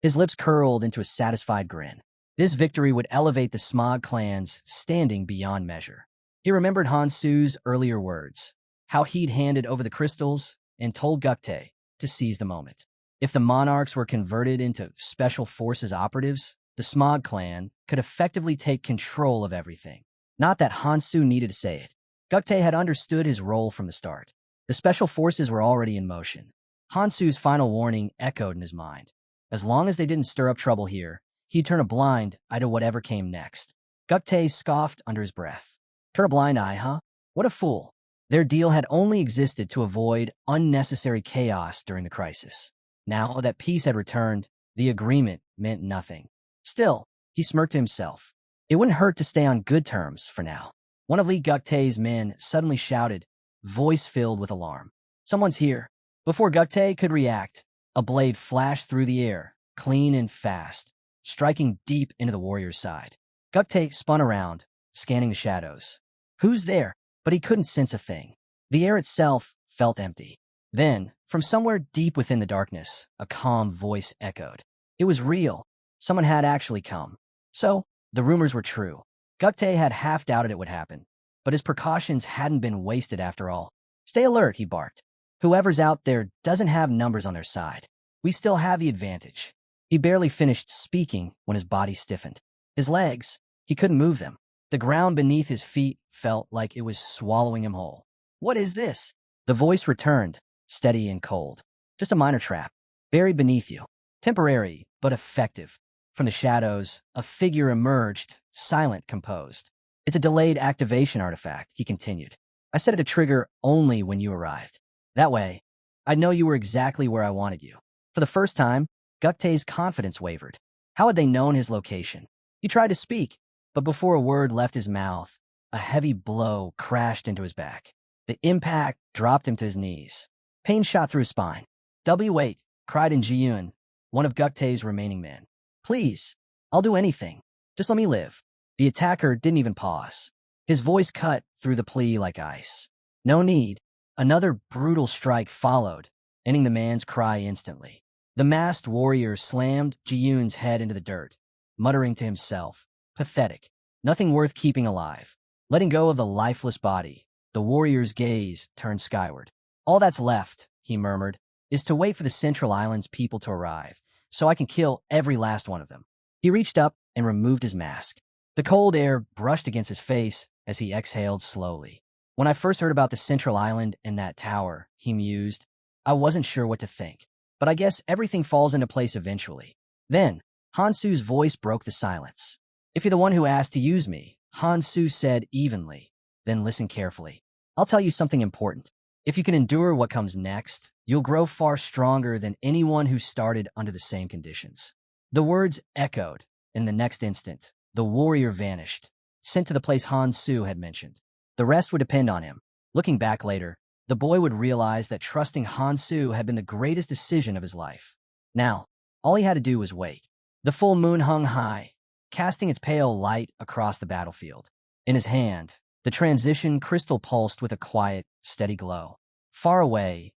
His lips curled into a satisfied grin. This victory would elevate the Smog clan's standing beyond measure. He remembered Hansu's earlier words, how he'd handed over the crystals and told Guktae to seize the moment. If the monarchs were converted into special forces operatives, the Smog clan could effectively take control of everything. Not that Hansu needed to say it. Guktae had understood his role from the start. The special forces were already in motion. Hansu's final warning echoed in his mind. As long as they didn't stir up trouble here, he'd turn a blind eye to whatever came next. Guktae scoffed under his breath. Turn a blind eye, huh? What a fool. Their deal had only existed to avoid unnecessary chaos during the crisis. Now that peace had returned, the agreement meant nothing. Still, he smirked to himself. It wouldn't hurt to stay on good terms for now. One of Lee Guktae's men suddenly shouted, voice filled with alarm. Someone's here. Before Guktae could react, a blade flashed through the air, clean and fast, striking deep into the warrior's side. Guktae spun around, scanning the shadows. Who's there? But he couldn't sense a thing. The air itself felt empty. Then, from somewhere deep within the darkness, a calm voice echoed. It was real. Someone had actually come. So, the rumors were true. Guktae had half doubted it would happen, but his precautions hadn't been wasted after all. Stay alert, he barked. Whoever's out there doesn't have numbers on their side. We still have the advantage. He barely finished speaking when his body stiffened. His legs, he couldn't move them. The ground beneath his feet felt like it was swallowing him whole. What is this? The voice returned, steady and cold. Just a minor trap, buried beneath you. Temporary, but effective. From the shadows, a figure emerged, silent, composed. It's a delayed activation artifact, he continued. I set it to trigger only when you arrived. That way, I'd know you were exactly where I wanted you. For the first time, Guktae's confidence wavered. How had they known his location? He tried to speak, but before a word left his mouth, a heavy blow crashed into his back. The impact dropped him to his knees. Pain shot through his spine. Wait, cried in Ji-Yun, one of Guktae's remaining men. Please, I'll do anything. Just let me live. The attacker didn't even pause. His voice cut through the plea like ice. No need. Another brutal strike followed, ending the man's cry instantly. The masked warrior slammed Ji-Yun's head into the dirt, muttering to himself, pathetic, nothing worth keeping alive. Letting go of the lifeless body, the warrior's gaze turned skyward. All that's left, he murmured, is to wait for the Central Island's people to arrive, so I can kill every last one of them. He reached up and removed his mask. The cold air brushed against his face as he exhaled slowly. When I first heard about the Central Island and that tower, he mused, I wasn't sure what to think. But I guess everything falls into place eventually. Then, Hansu's voice broke the silence. If you're the one who asked to use me, Hansu said evenly, then listen carefully. I'll tell you something important. If you can endure what comes next, you'll grow far stronger than anyone who started under the same conditions. The words echoed. In the next instant, the warrior vanished, sent to the place Hansu had mentioned. The rest would depend on him. Looking back later, the boy would realize that trusting Hansu had been the greatest decision of his life. Now, all he had to do was wait. The full moon hung high, casting its pale light across the battlefield. In his hand, the transition crystal pulsed with a quiet, steady glow. Far away,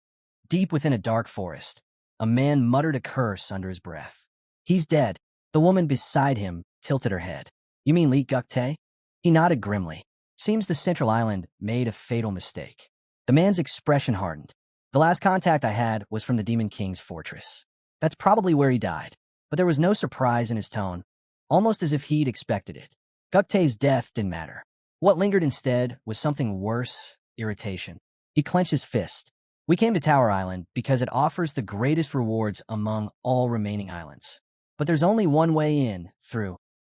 deep within a dark forest, a man muttered a curse under his breath. He's dead. The woman beside him tilted her head. You mean Lee Guktae? He nodded grimly. Seems the Central Island made a fatal mistake. The man's expression hardened. The last contact I had was from the Demon King's fortress. That's probably where he died, but there was no surprise in his tone, almost as if he'd expected it. Guktae's death didn't matter. What lingered instead was something worse, irritation. He clenched his fist. We came to Tower Island because it offers the greatest rewards among all remaining islands. But there's only one way in, through.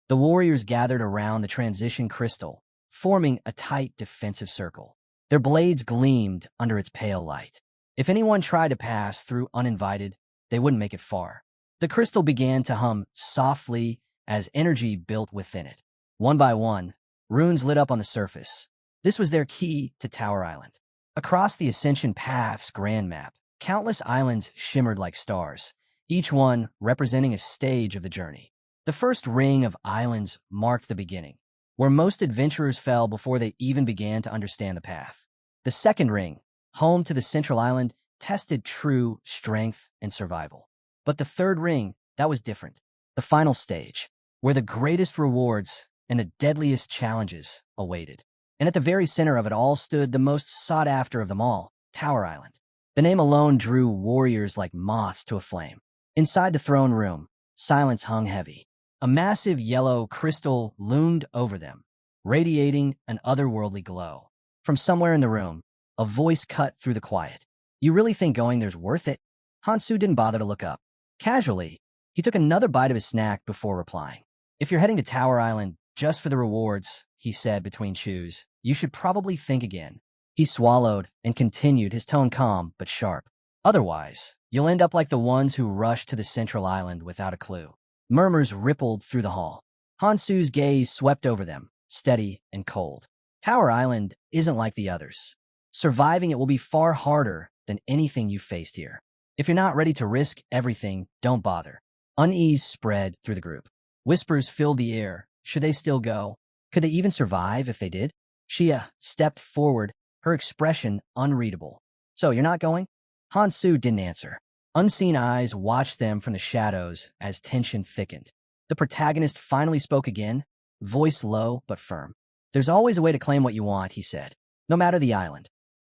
The warriors gathered around the transition crystal, forming a tight defensive circle. Their blades gleamed under its pale light. If anyone tried to pass through uninvited, they wouldn't make it far. The crystal began to hum softly as energy built within it. One by one, runes lit up on the surface. This was their key to Tower Island. Across the Ascension Path's grand map, countless islands shimmered like stars, each one representing a stage of the journey. The first ring of islands marked the beginning, where most adventurers fell before they even began to understand the path. The second ring, home to the central island, tested true strength and survival. But the third ring, that was different. The final stage, where the greatest rewards and the deadliest challenges awaited. And at the very center of it all stood the most sought-after of them all, Tower Island. The name alone drew warriors like moths to a flame. Inside the throne room, silence hung heavy. A massive yellow crystal loomed over them, radiating an otherworldly glow. From somewhere in the room, a voice cut through the quiet. "You really think going there's worth it?" Hansu didn't bother to look up. Casually, he took another bite of his snack before replying. "If you're heading to Tower Island just for the rewards," he said between chews, "you should probably think again." He swallowed and continued, his tone calm but sharp. "Otherwise, you'll end up like the ones who rushed to the central island without a clue." Murmurs rippled through the hall. Hansu's gaze swept over them, steady and cold. Tower Island isn't like the others. Surviving it will be far harder than anything you faced here. If you're not ready to risk everything, don't bother. Unease spread through the group. Whispers filled the air. Should they still go? Could they even survive if they did? Shia stepped forward, her expression unreadable. "So, you're not going?" Hansu didn't answer. Unseen eyes watched them from the shadows as tension thickened. The protagonist finally spoke again, voice low but firm. "There's always a way to claim what you want," he said. "No matter the island."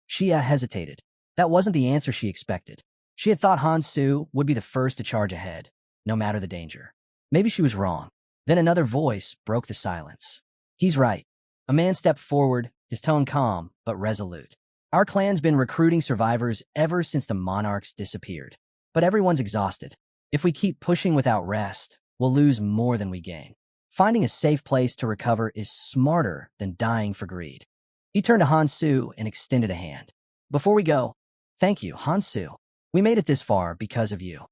Shia hesitated. That wasn't the answer she expected. She had thought Hansu would be the first to charge ahead, no matter the danger. Maybe she was wrong. Then another voice broke the silence. "He's right." A man stepped forward, his tone calm but resolute. "Our clan's been recruiting survivors ever since the monarchs disappeared. But everyone's exhausted. If we keep pushing without rest, we'll lose more than we gain. Finding a safe place to recover is smarter than dying for greed." He turned to Hansu and extended a hand. "Before we go, thank you, Hansu. We made it this far because of you."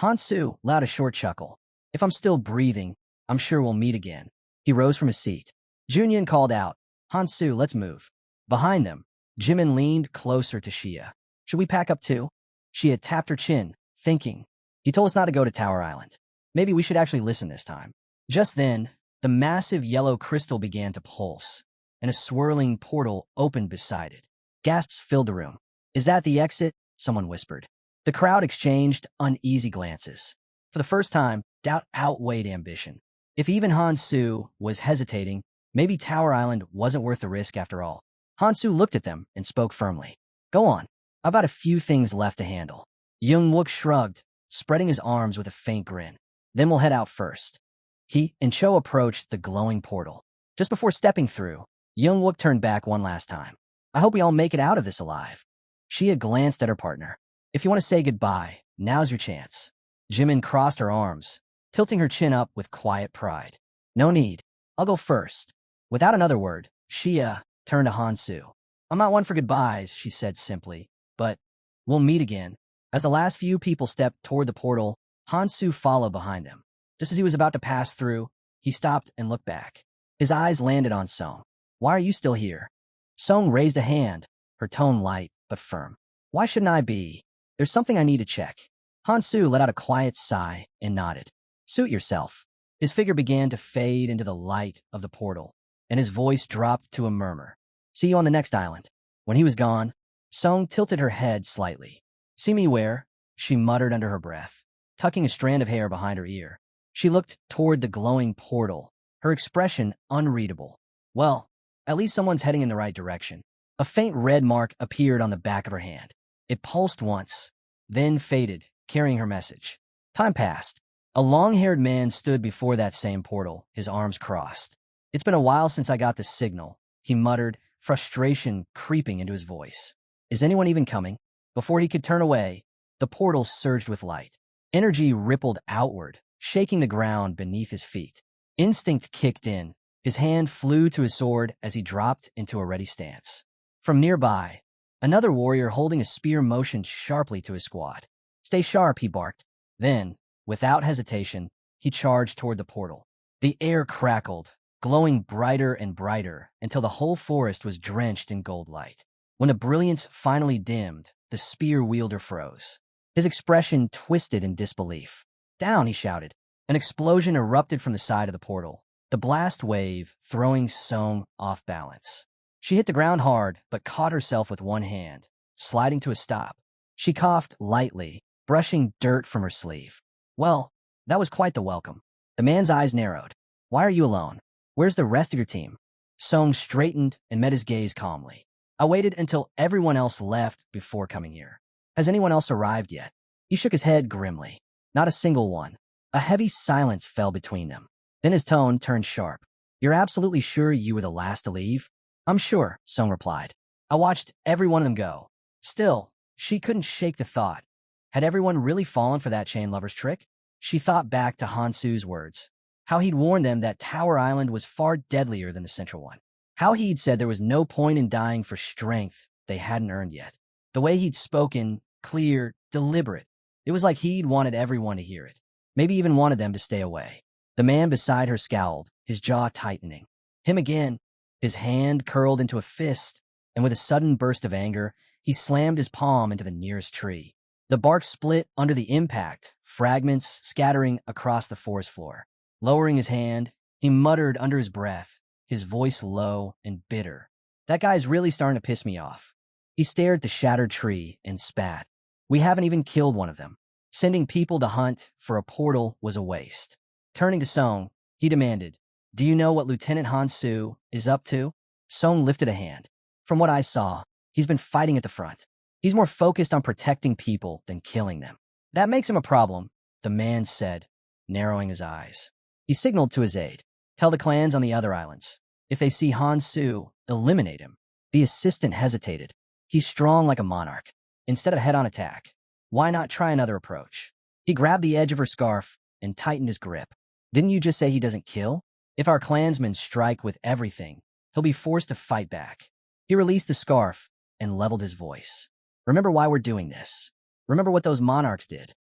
Hansu let out a short chuckle. "If I'm still breathing, I'm sure we'll meet again." He rose from his seat. Junyun called out, "Hansu, let's move." Behind them, Jimin leaned closer to Shia. "Should we pack up too?" Shia tapped her chin, thinking. "He told us not to go to Tower Island. Maybe we should actually listen this time." Just then, the massive yellow crystal began to pulse, and a swirling portal opened beside it. Gasps filled the room. "Is that the exit?" someone whispered. The crowd exchanged uneasy glances. For the first time, doubt outweighed ambition. If even Hansu was hesitating, maybe Tower Island wasn't worth the risk after all. Hansu looked at them and spoke firmly. "Go on. I've got a few things left to handle." Young-wook shrugged, spreading his arms with a faint grin. "Then we'll head out first." He and Cho approached the glowing portal. Just before stepping through, Young-wook turned back one last time. "I hope we all make it out of this alive." Shia glanced at her partner. "If you want to say goodbye, now's your chance." Jimin crossed her arms, tilting her chin up with quiet pride. "No need. I'll go first." Without another word, Shia turned to Hansu. "I'm not one for goodbyes," she said simply, "but we'll meet again." As the last few people stepped toward the portal, Hansu followed behind them. Just as he was about to pass through, he stopped and looked back. His eyes landed on Song. "Why are you still here?" Song raised a hand, her tone light but firm. "Why shouldn't I be? There's something I need to check." Hansu let out a quiet sigh and nodded. "Suit yourself." His figure began to fade into the light of the portal, and his voice dropped to a murmur. "See you on the next island." When he was gone, Song tilted her head slightly. "See me where?" she muttered under her breath, tucking a strand of hair behind her ear. She looked toward the glowing portal, her expression unreadable. Well, at least someone's heading in the right direction. A faint red mark appeared on the back of her hand. It pulsed once, then faded, carrying her message. Time passed. A long-haired man stood before that same portal, his arms crossed. "It's been a while since I got the signal," he muttered, frustration creeping into his voice. "Is anyone even coming?" Before he could turn away, the portal surged with light. Energy rippled outward, shaking the ground beneath his feet. Instinct kicked in. His hand flew to his sword as he dropped into a ready stance. From nearby, another warrior holding a spear motioned sharply to his squad. "Stay sharp," he barked. Then, without hesitation, he charged toward the portal. The air crackled, glowing brighter and brighter until the whole forest was drenched in gold light. When the brilliance finally dimmed, the spear wielder froze. His expression twisted in disbelief. "Down!" he shouted. An explosion erupted from the side of the portal, the blast wave throwing Song off balance. She hit the ground hard, but caught herself with one hand, sliding to a stop. She coughed lightly, brushing dirt from her sleeve. "Well, that was quite the welcome." The man's eyes narrowed. "Why are you alone? Where's the rest of your team?" Song straightened and met his gaze calmly. "I waited until everyone else left before coming here. Has anyone else arrived yet?" He shook his head grimly. "Not a single one." A heavy silence fell between them. Then his tone turned sharp. "You're absolutely sure you were the last to leave?" "I'm sure," Song replied. "I watched every one of them go." Still, she couldn't shake the thought. Had everyone really fallen for that chain lover's trick? She thought back to Hansu's words. How he'd warned them that Tower Island was far deadlier than the central one. How he'd said there was no point in dying for strength they hadn't earned yet. The way he'd spoken, clear, deliberate. It was like he'd wanted everyone to hear it. Maybe even wanted them to stay away. The man beside her scowled, his jaw tightening. Him again. His hand curled into a fist, and with a sudden burst of anger, he slammed his palm into the nearest tree. The bark split under the impact, fragments scattering across the forest floor. Lowering his hand, he muttered under his breath, his voice low and bitter. "That guy's really starting to piss me off." He stared at the shattered tree and spat. "We haven't even killed one of them. Sending people to hunt for a portal was a waste." Turning to Song, he demanded, "Do you know what Lieutenant Hansu is up to?" Song lifted a hand. "From what I saw, he's been fighting at the front. He's more focused on protecting people than killing them." "That makes him a problem," the man said, narrowing his eyes. He signaled to his aide, "Tell the clans on the other islands. If they see Hansu, eliminate him." The assistant hesitated. "He's strong like a monarch. Instead of head-on attack, why not try another approach?" He grabbed the edge of her scarf and tightened his grip. "Didn't you just say he doesn't kill? If our clansmen strike with everything, he'll be forced to fight back." He released the scarf and leveled his voice. "Remember why we're doing this. Remember what those monarchs did.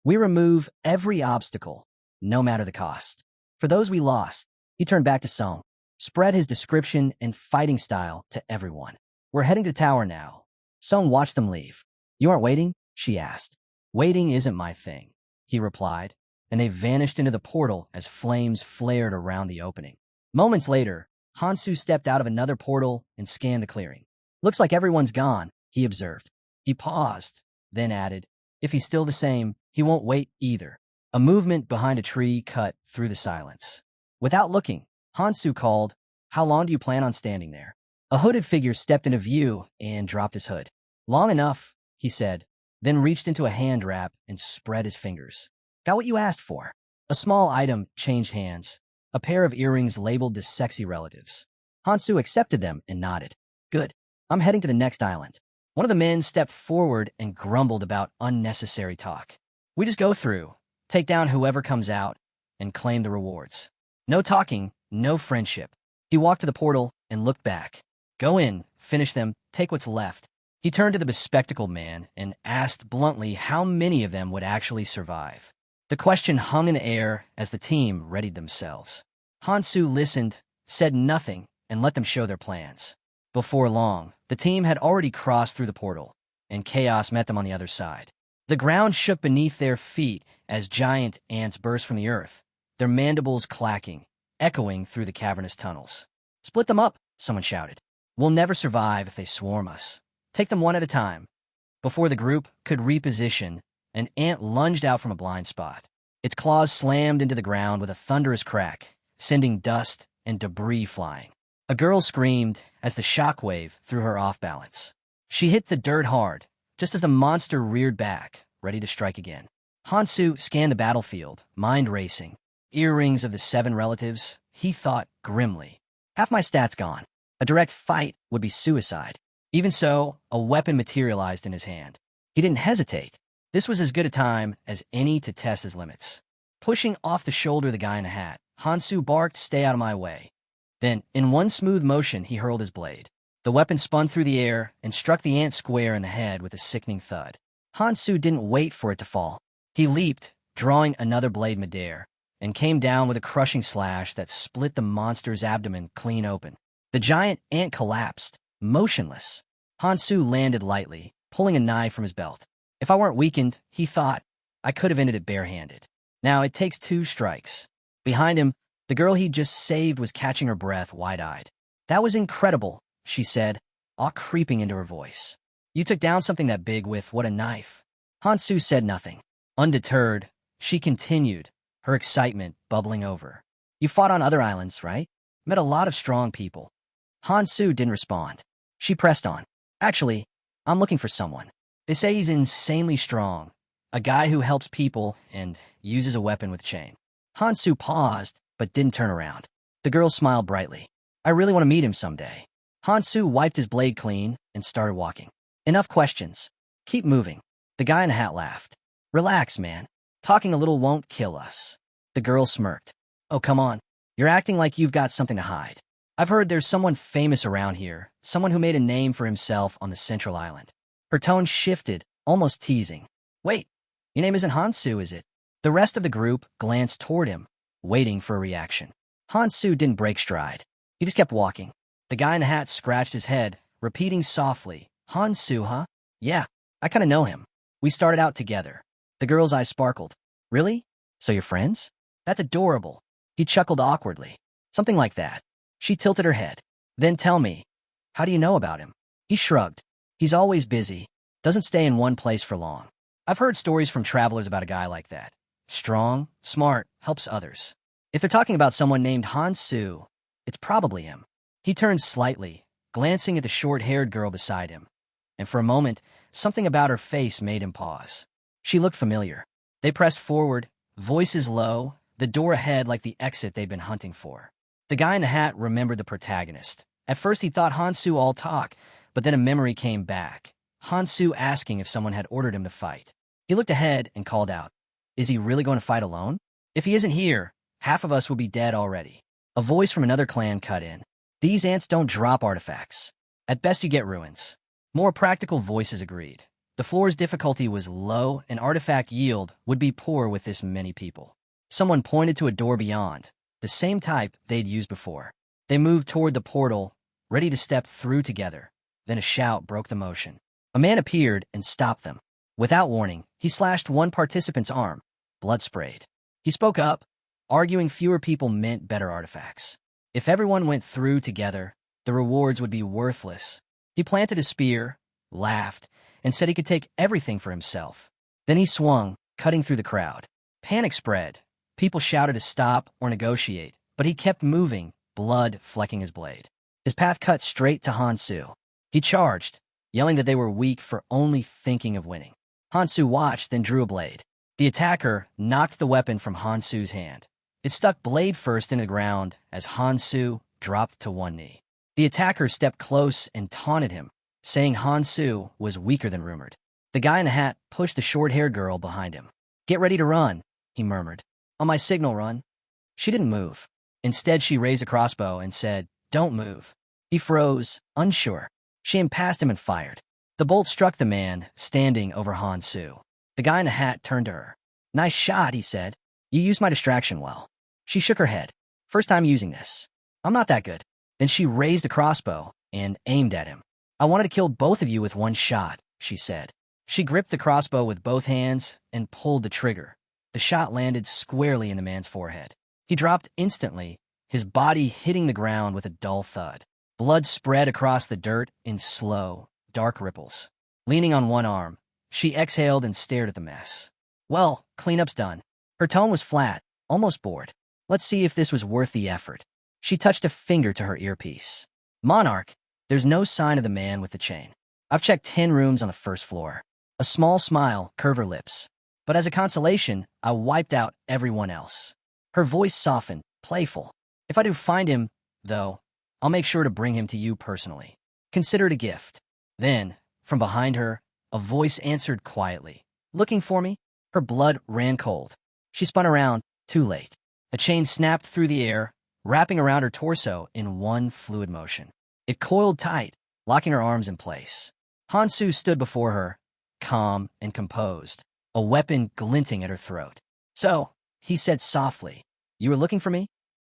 We remove every obstacle, no matter the cost. For those we lost," he turned back to Song, spread his description and fighting style to everyone. "We're heading to tower now." Song watched them leave. "You aren't waiting?" she asked. "Waiting isn't my thing," he replied, and they vanished into the portal as flames flared around the opening. Moments later, Hansu stepped out of another portal and scanned the clearing. "Looks like everyone's gone," he observed. He paused, then added, "If he's still the same, he won't wait either." A movement behind a tree cut through the silence. Without looking, Hansu called, "How long do you plan on standing there?" A hooded figure stepped into view and dropped his hood. "Long enough," he said, then reached into a hand wrap and spread his fingers. "Got what you asked for." A small item changed hands, a pair of earrings labeled the sexy relatives. Hansu accepted them and nodded. "Good. I'm heading to the next island." One of the men stepped forward and grumbled about unnecessary talk. "We just go through, take down whoever comes out, and claim the rewards. No talking, no friendship." He walked to the portal and looked back. "Go in, finish them, take what's left." He turned to the bespectacled man and asked bluntly how many of them would actually survive. The question hung in the air as the team readied themselves. Hansu listened, said nothing, and let them show their plans. Before long, the team had already crossed through the portal, and chaos met them on the other side. The ground shook beneath their feet as giant ants burst from the earth, their mandibles clacking, echoing through the cavernous tunnels. "Split them up," someone shouted. "We'll never survive if they swarm us. Take them one at a time." Before the group could reposition, an ant lunged out from a blind spot. Its claws slammed into the ground with a thunderous crack, sending dust and debris flying. A girl screamed as the shockwave threw her off balance. She hit the dirt hard, just as the monster reared back, ready to strike again. Hansu scanned the battlefield, mind racing. Earrings of the 7 relatives, he thought grimly. Half my stats gone. A direct fight would be suicide. Even so, a weapon materialized in his hand. He didn't hesitate. This was as good a time as any to test his limits. Pushing off the shoulder of the guy in the hat, Hansu barked, "Stay out of my way." Then, in one smooth motion, he hurled his blade. The weapon spun through the air and struck the ant square in the head with a sickening thud. Hansu didn't wait for it to fall. He leaped, drawing another blade midair, and came down with a crushing slash that split the monster's abdomen clean open. The giant ant collapsed, motionless. Hansu landed lightly, pulling a knife from his belt. If I weren't weakened, he thought, I could have ended it barehanded. Now it takes 2 strikes. Behind him, the girl he'd just saved was catching her breath wide-eyed. That was incredible, she said, awe creeping into her voice. You took down something that big with what a knife. Hansu said nothing. Undeterred, she continued, her excitement bubbling over. You fought on other islands, right? Met a lot of strong people. Hansu didn't respond. She pressed on. Actually, I'm looking for someone. They say he's insanely strong. A guy who helps people and uses a weapon with chain. Hansu paused, but didn't turn around. The girl smiled brightly. I really want to meet him someday. Hansu wiped his blade clean and started walking. Enough questions. Keep moving. The guy in the hat laughed. Relax, man. Talking a little won't kill us. The girl smirked. Oh, come on. You're acting like you've got something to hide. I've heard there's someone famous around here, someone who made a name for himself on the Central Island. Her tone shifted, almost teasing. Wait, your name isn't Hansu, is it? The rest of the group glanced toward him, waiting for a reaction. Hansu didn't break stride. He just kept walking. The guy in the hat scratched his head, repeating softly, Hansu, huh? Yeah, I kind of know him. We started out together. The girl's eyes sparkled. Really? So you're friends? That's adorable. He chuckled awkwardly. Something like that. She tilted her head. Then tell me, how do you know about him? He shrugged. He's always busy. Doesn't stay in one place for long. I've heard stories from travelers about a guy like that. Strong, smart, helps others. If they're talking about someone named Hansu, it's probably him. He turned slightly, glancing at the short-haired girl beside him. And for a moment, something about her face made him pause. She looked familiar. They pressed forward, voices low, the door ahead like the exit they'd been hunting for. The guy in the hat remembered the protagonist. At first he thought Hansu all talk, but then a memory came back. Hansu asking if someone had ordered him to fight. He looked ahead and called out, Is he really going to fight alone? If he isn't here, half of us will be dead already. A voice from another clan cut in. These ants don't drop artifacts. At best you get ruins. More practical voices agreed. The floor's difficulty was low and artifact yield would be poor with this many people. Someone pointed to a door beyond, the same type they'd used before. They moved toward the portal, ready to step through together. Then a shout broke the motion. A man appeared and stopped them. Without warning, he slashed one participant's arm. Blood sprayed. He spoke up, arguing fewer people meant better artifacts. If everyone went through together, the rewards would be worthless. He planted a spear, laughed, and said he could take everything for himself. Then he swung, cutting through the crowd. Panic spread. People shouted to stop or negotiate, but he kept moving, blood flecking his blade. His path cut straight to Hansu. He charged, yelling that they were weak for only thinking of winning. Hansu watched, then drew a blade. The attacker knocked the weapon from Hansu's hand. It stuck blade first into the ground as Hansu dropped to one knee. The attacker stepped close and taunted him, saying Hansu was weaker than rumored. The guy in the hat pushed the short-haired girl behind him. Get ready to run, he murmured. On my signal, run. She didn't move. Instead, she raised a crossbow and said, Don't move. He froze, unsure. She aimed past him and fired. The bolt struck the man, standing over Hansu. The guy in the hat turned to her. Nice shot, he said. You used my distraction well. She shook her head. First time using this. I'm not that good. Then she raised the crossbow and aimed at him. I wanted to kill both of you with one shot, she said. She gripped the crossbow with both hands and pulled the trigger. The shot landed squarely in the man's forehead. He dropped instantly, his body hitting the ground with a dull thud. Blood spread across the dirt in slow, dark ripples. Leaning on one arm, she exhaled and stared at the mess. Well, cleanup's done. Her tone was flat, almost bored. Let's see if this was worth the effort. She touched a finger to her earpiece. Monarch, there's no sign of the man with the chain. I've checked 10 rooms on the first floor. A small smile curved her lips. But as a consolation, I wiped out everyone else. Her voice softened, playful. If I do find him, though, I'll make sure to bring him to you personally. Consider it a gift. Then, from behind her, a voice answered quietly. Looking for me? Her blood ran cold. She spun around, too late. A chain snapped through the air, wrapping around her torso in one fluid motion. It coiled tight, locking her arms in place. Hansu stood before her, calm and composed, a weapon glinting at her throat. "So," he said softly, "you were looking for me?"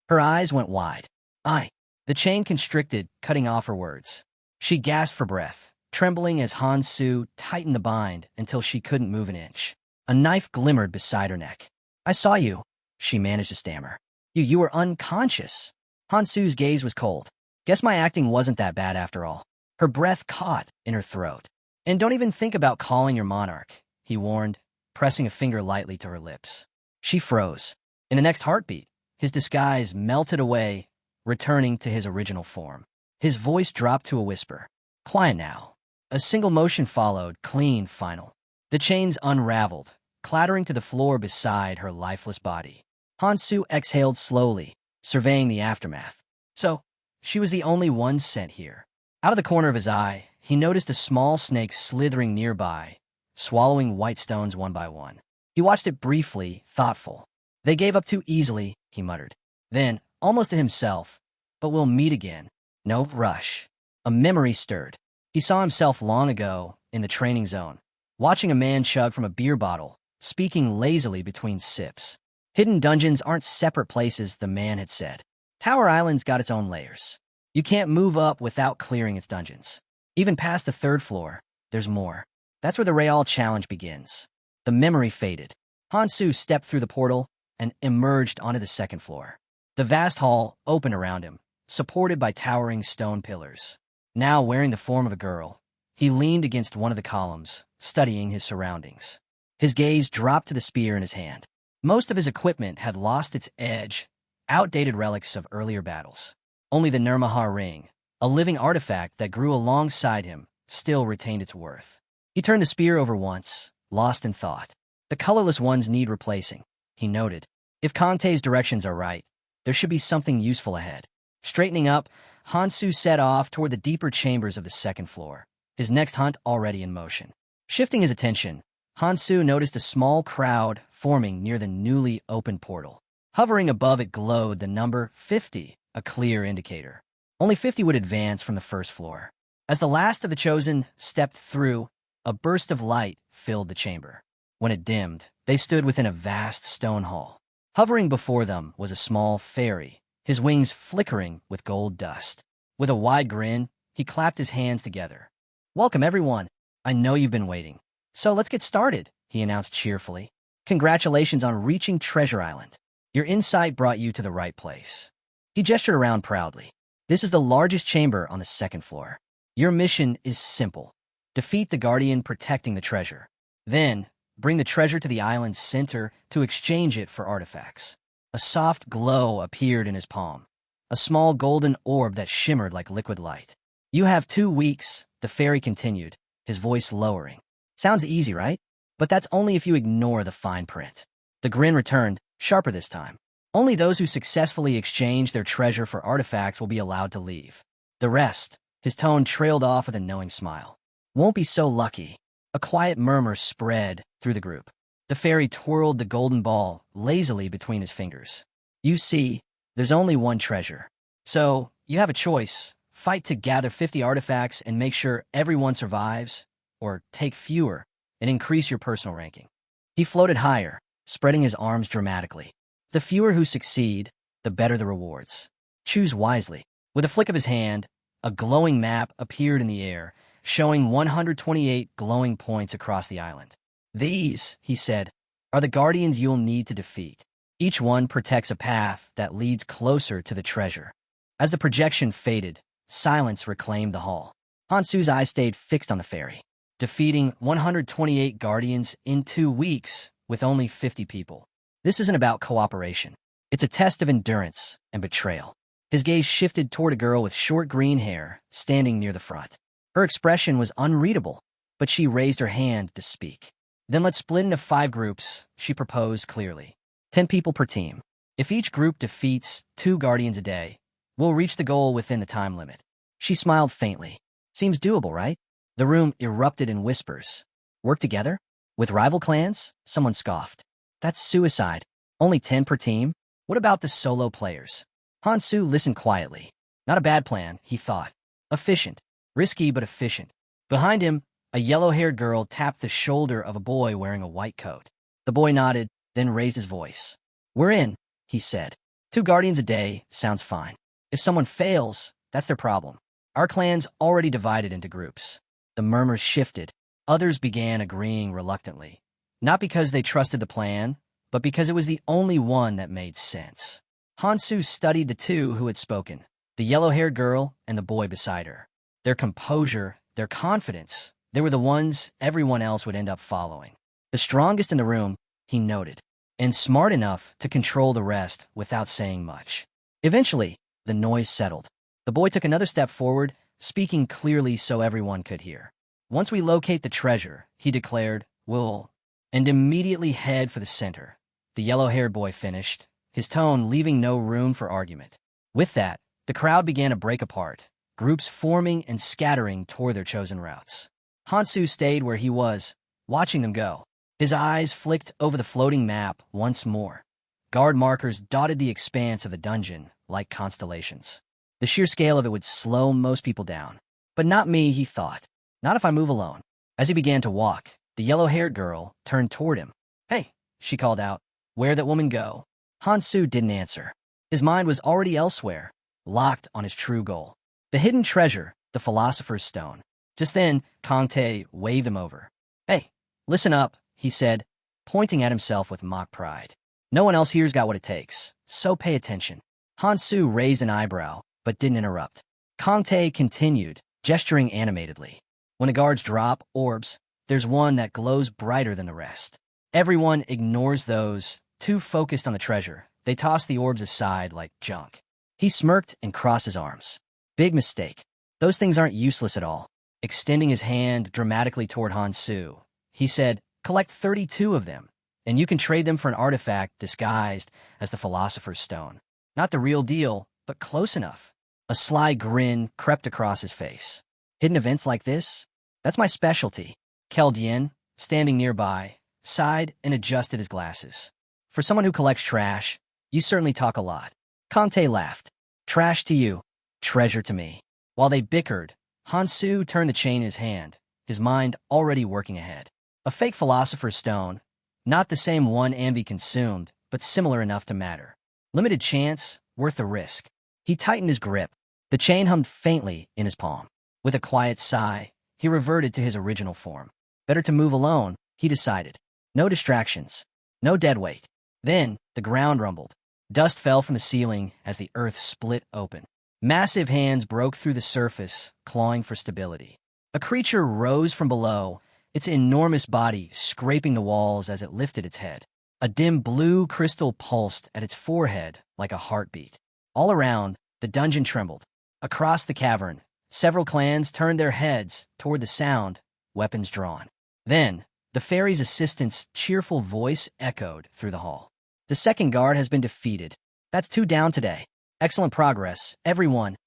Her eyes went wide. "I." The chain constricted, cutting off her words. She gasped for breath, trembling as Hansu tightened the bind until she couldn't move an inch. A knife glimmered beside her neck. "I saw you," she managed to stammer. You were unconscious." Hansu's gaze was cold. "Guess my acting wasn't that bad after all." Her breath caught in her throat. "And don't even think about calling your monarch," he warned, pressing a finger lightly to her lips. She froze. In the next heartbeat, his disguise melted away, returning to his original form. His voice dropped to a whisper. "Quiet now." A single motion followed, clean, final. The chains unraveled, clattering to the floor beside her lifeless body. Hansu exhaled slowly, surveying the aftermath. So, she was the only one sent here. Out of the corner of his eye, he noticed a small snake slithering nearby, swallowing white stones one by one. He watched it briefly, thoughtful. "They gave up too easily," he muttered. Then, almost to himself, "But we'll meet again. No rush." A memory stirred. He saw himself long ago, in the training zone, watching a man chug from a beer bottle, speaking lazily between sips. Hidden dungeons aren't separate places, the man had said. Tower Island's got its own layers. You can't move up without clearing its dungeons. Even past the 3rd floor, there's more. That's where the Real challenge begins. The memory faded. Hansu stepped through the portal and emerged onto the 2nd floor. The vast hall opened around him, supported by towering stone pillars. Now wearing the form of a girl, he leaned against one of the columns, studying his surroundings. His gaze dropped to the spear in his hand. Most of his equipment had lost its edge, outdated relics of earlier battles. Only the Nirmaha ring, a living artifact that grew alongside him, still retained its worth. He turned the spear over once, lost in thought. The colorless ones need replacing, he noted. If Kante's directions are right, there should be something useful ahead. Straightening up, Hansu set off toward the deeper chambers of the 2nd floor, his next hunt already in motion. Shifting his attention, Hansu noticed a small crowd forming near the newly opened portal. Hovering above it glowed the number 50, a clear indicator. Only 50 would advance from the 1st floor. As the last of the chosen stepped through, a burst of light filled the chamber. When it dimmed, they stood within a vast stone hall. Hovering before them was a small fairy, his wings flickering with gold dust. With a wide grin, he clapped his hands together. "Welcome, everyone. I know you've been waiting. So let's get started," he announced cheerfully. "Congratulations on reaching Treasure Island. Your insight brought you to the right place." He gestured around proudly. "This is the largest chamber on the 2nd floor. Your mission is simple. Defeat the guardian protecting the treasure. Then, bring the treasure to the island's center to exchange it for artifacts." A soft glow appeared in his palm, a small golden orb that shimmered like liquid light. "You have 2 weeks," the fairy continued, his voice lowering. "Sounds easy, right? But that's only if you ignore the fine print." The grin returned, sharper this time. "Only those who successfully exchange their treasure for artifacts will be allowed to leave. The rest," his tone trailed off with a knowing smile, "won't be so lucky." A quiet murmur spread through the group. The fairy twirled the golden ball lazily between his fingers. "You see, there's only one treasure. So, you have a choice. Fight to gather 50 artifacts and make sure everyone survives, or take fewer and increase your personal ranking." He floated higher, spreading his arms dramatically. "The fewer who succeed, the better the rewards. Choose wisely." With a flick of his hand, a glowing map appeared in the air, showing 128 glowing points across the island. "These," he said, "are the guardians you'll need to defeat. Each one protects a path that leads closer to the treasure." As the projection faded, silence reclaimed the hall. Hansu's eyes stayed fixed on the fairy. Defeating 128 guardians in 2 weeks with only 50 people. This isn't about cooperation. It's a test of endurance and betrayal. His gaze shifted toward a girl with short green hair, standing near the front. Her expression was unreadable, but she raised her hand to speak. "Then let's split into 5 groups," she proposed clearly. 10 people per team. If each group defeats 2 guardians a day, we'll reach the goal within the time limit. She smiled faintly. "Seems doable, right?" The room erupted in whispers. "Work together? With rival clans?" Someone scoffed. "That's suicide. Only 10 per team? What about the solo players?" Hansu listened quietly. Not a bad plan, he thought. Efficient. Risky but efficient. Behind him, a yellow-haired girl tapped the shoulder of a boy wearing a white coat. The boy nodded, then raised his voice. "We're in," he said. "2 guardians a day sounds fine. If someone fails, that's their problem. Our clan's already divided into groups." The murmurs shifted. Others began agreeing reluctantly. Not because they trusted the plan, but because it was the only one that made sense. Hansu studied the two who had spoken, the yellow-haired girl and the boy beside her. Their composure, their confidence, they were the ones everyone else would end up following. The strongest in the room, he noted, and smart enough to control the rest without saying much. Eventually, the noise settled. The boy took another step forward, speaking clearly so everyone could hear. "Once we locate the treasure," he declared, "we'll—" and immediately head for the center. The yellow-haired boy finished, his tone leaving no room for argument. With that, the crowd began to break apart, groups forming and scattering toward their chosen routes. Hansu stayed where he was, watching them go. His eyes flicked over the floating map once more. Guard markers dotted the expanse of the dungeon like constellations. The sheer scale of it would slow most people down. But not me, he thought. Not if I move alone. As he began to walk, the yellow-haired girl turned toward him. "Hey," she called out, "where'd that woman go?" Hansu didn't answer. His mind was already elsewhere, locked on his true goal. The hidden treasure, the Philosopher's Stone. Just then, Kangtae waved him over. "Hey, listen up," he said, pointing at himself with mock pride. "No one else here's got what it takes, so pay attention." Hansu raised an eyebrow, but didn't interrupt. Kangtae continued, gesturing animatedly. "When the guards drop orbs, there's one that glows brighter than the rest. Everyone ignores those, too focused on the treasure. They toss the orbs aside like junk." He smirked and crossed his arms. "Big mistake. Those things aren't useless at all." Extending his hand dramatically toward Hansu, he said, "Collect 32 of them, and you can trade them for an artifact disguised as the Philosopher's Stone. Not the real deal, but close enough." A sly grin crept across his face. "Hidden events like this? That's my specialty." Keldien, standing nearby, sighed and adjusted his glasses. "For someone who collects trash, you certainly talk a lot." Kangtae laughed. "Trash to you, treasure to me." While they bickered, Hansu turned the chain in his hand, his mind already working ahead. A fake Philosopher's Stone, not the same one Anvi consumed, but similar enough to matter. Limited chance, worth the risk. He tightened his grip. The chain hummed faintly in his palm. With a quiet sigh, he reverted to his original form. Better to move alone, he decided. No distractions. No dead weight. Then, the ground rumbled. Dust fell from the ceiling as the earth split open. Massive hands broke through the surface, clawing for stability. A creature rose from below, its enormous body scraping the walls as it lifted its head. A dim blue crystal pulsed at its forehead like a heartbeat. All around, the dungeon trembled. Across the cavern, several clans turned their heads toward the sound, weapons drawn. Then, the fairy's assistant's cheerful voice echoed through the hall. "The second guard has been defeated. That's 2 down today. Excellent progress, everyone."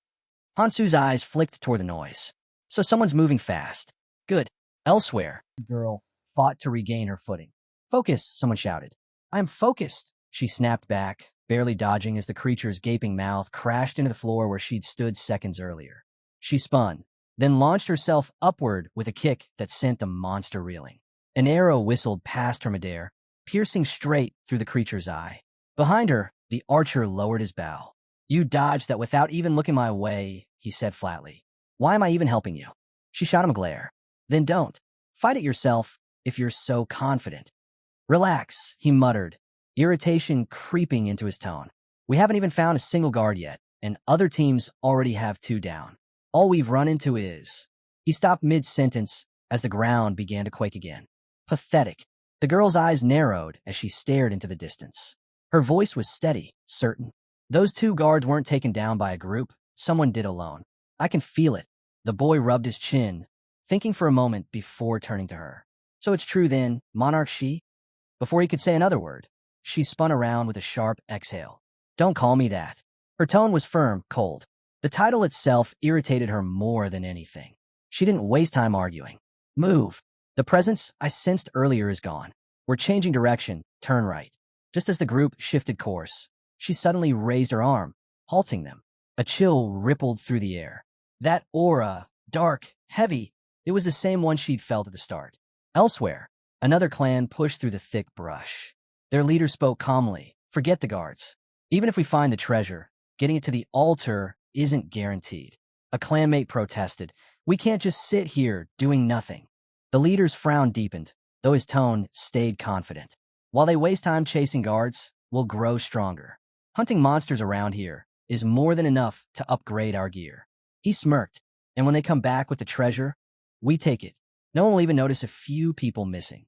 Hansu's eyes flicked toward the noise. "So someone's moving fast. Good." Elsewhere, the girl fought to regain her footing. "Focus," someone shouted. "I am focused," she snapped back, barely dodging as the creature's gaping mouth crashed into the floor where she'd stood seconds earlier. She spun, then launched herself upward with a kick that sent the monster reeling. An arrow whistled past her midair, piercing straight through the creature's eye. Behind her, the archer lowered his bow. "You dodged that without even looking my way," he said flatly. "Why am I even helping you?" She shot him a glare. "Then don't. Fight it yourself if you're so confident." "Relax," he muttered, irritation creeping into his tone. "We haven't even found a single guard yet, and other teams already have 2 down. All we've run into is—" He stopped mid-sentence as the ground began to quake again. "Pathetic." The girl's eyes narrowed as she stared into the distance. Her voice was steady, certain. "Those 2 guards weren't taken down by a group. Someone did alone. I can feel it." The boy rubbed his chin, thinking for a moment before turning to her. "So it's true then, Monarch She?" Before he could say another word, she spun around with a sharp exhale. "Don't call me that." Her tone was firm, cold. The title itself irritated her more than anything. She didn't waste time arguing. "Move. The presence I sensed earlier is gone. We're changing direction. Turn right." Just as the group shifted course, she suddenly raised her arm, halting them. A chill rippled through the air. That aura, dark, heavy. It was the same one she'd felt at the start. Elsewhere, another clan pushed through the thick brush. Their leader spoke calmly. Forget the guards. Even if we find the treasure, getting it to the altar isn't guaranteed. A clanmate protested. We can't just sit here doing nothing. The leader's frown deepened, though his tone stayed confident. While they waste time chasing guards, we'll grow stronger. Hunting monsters around here is more than enough to upgrade our gear. He smirked, and when they come back with the treasure, we take it. No one will even notice a few people missing.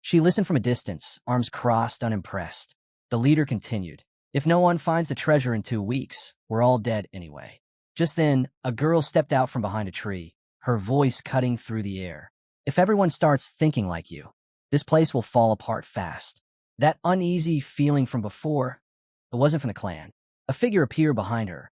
She listened from a distance, arms crossed, unimpressed. The leader continued. If no one finds the treasure in 2 weeks, we're all dead anyway. Just then, a girl stepped out from behind a tree, her voice cutting through the air. If everyone starts thinking like you, this place will fall apart fast. That uneasy feeling from before, it wasn't from the clan. A figure appeared behind her.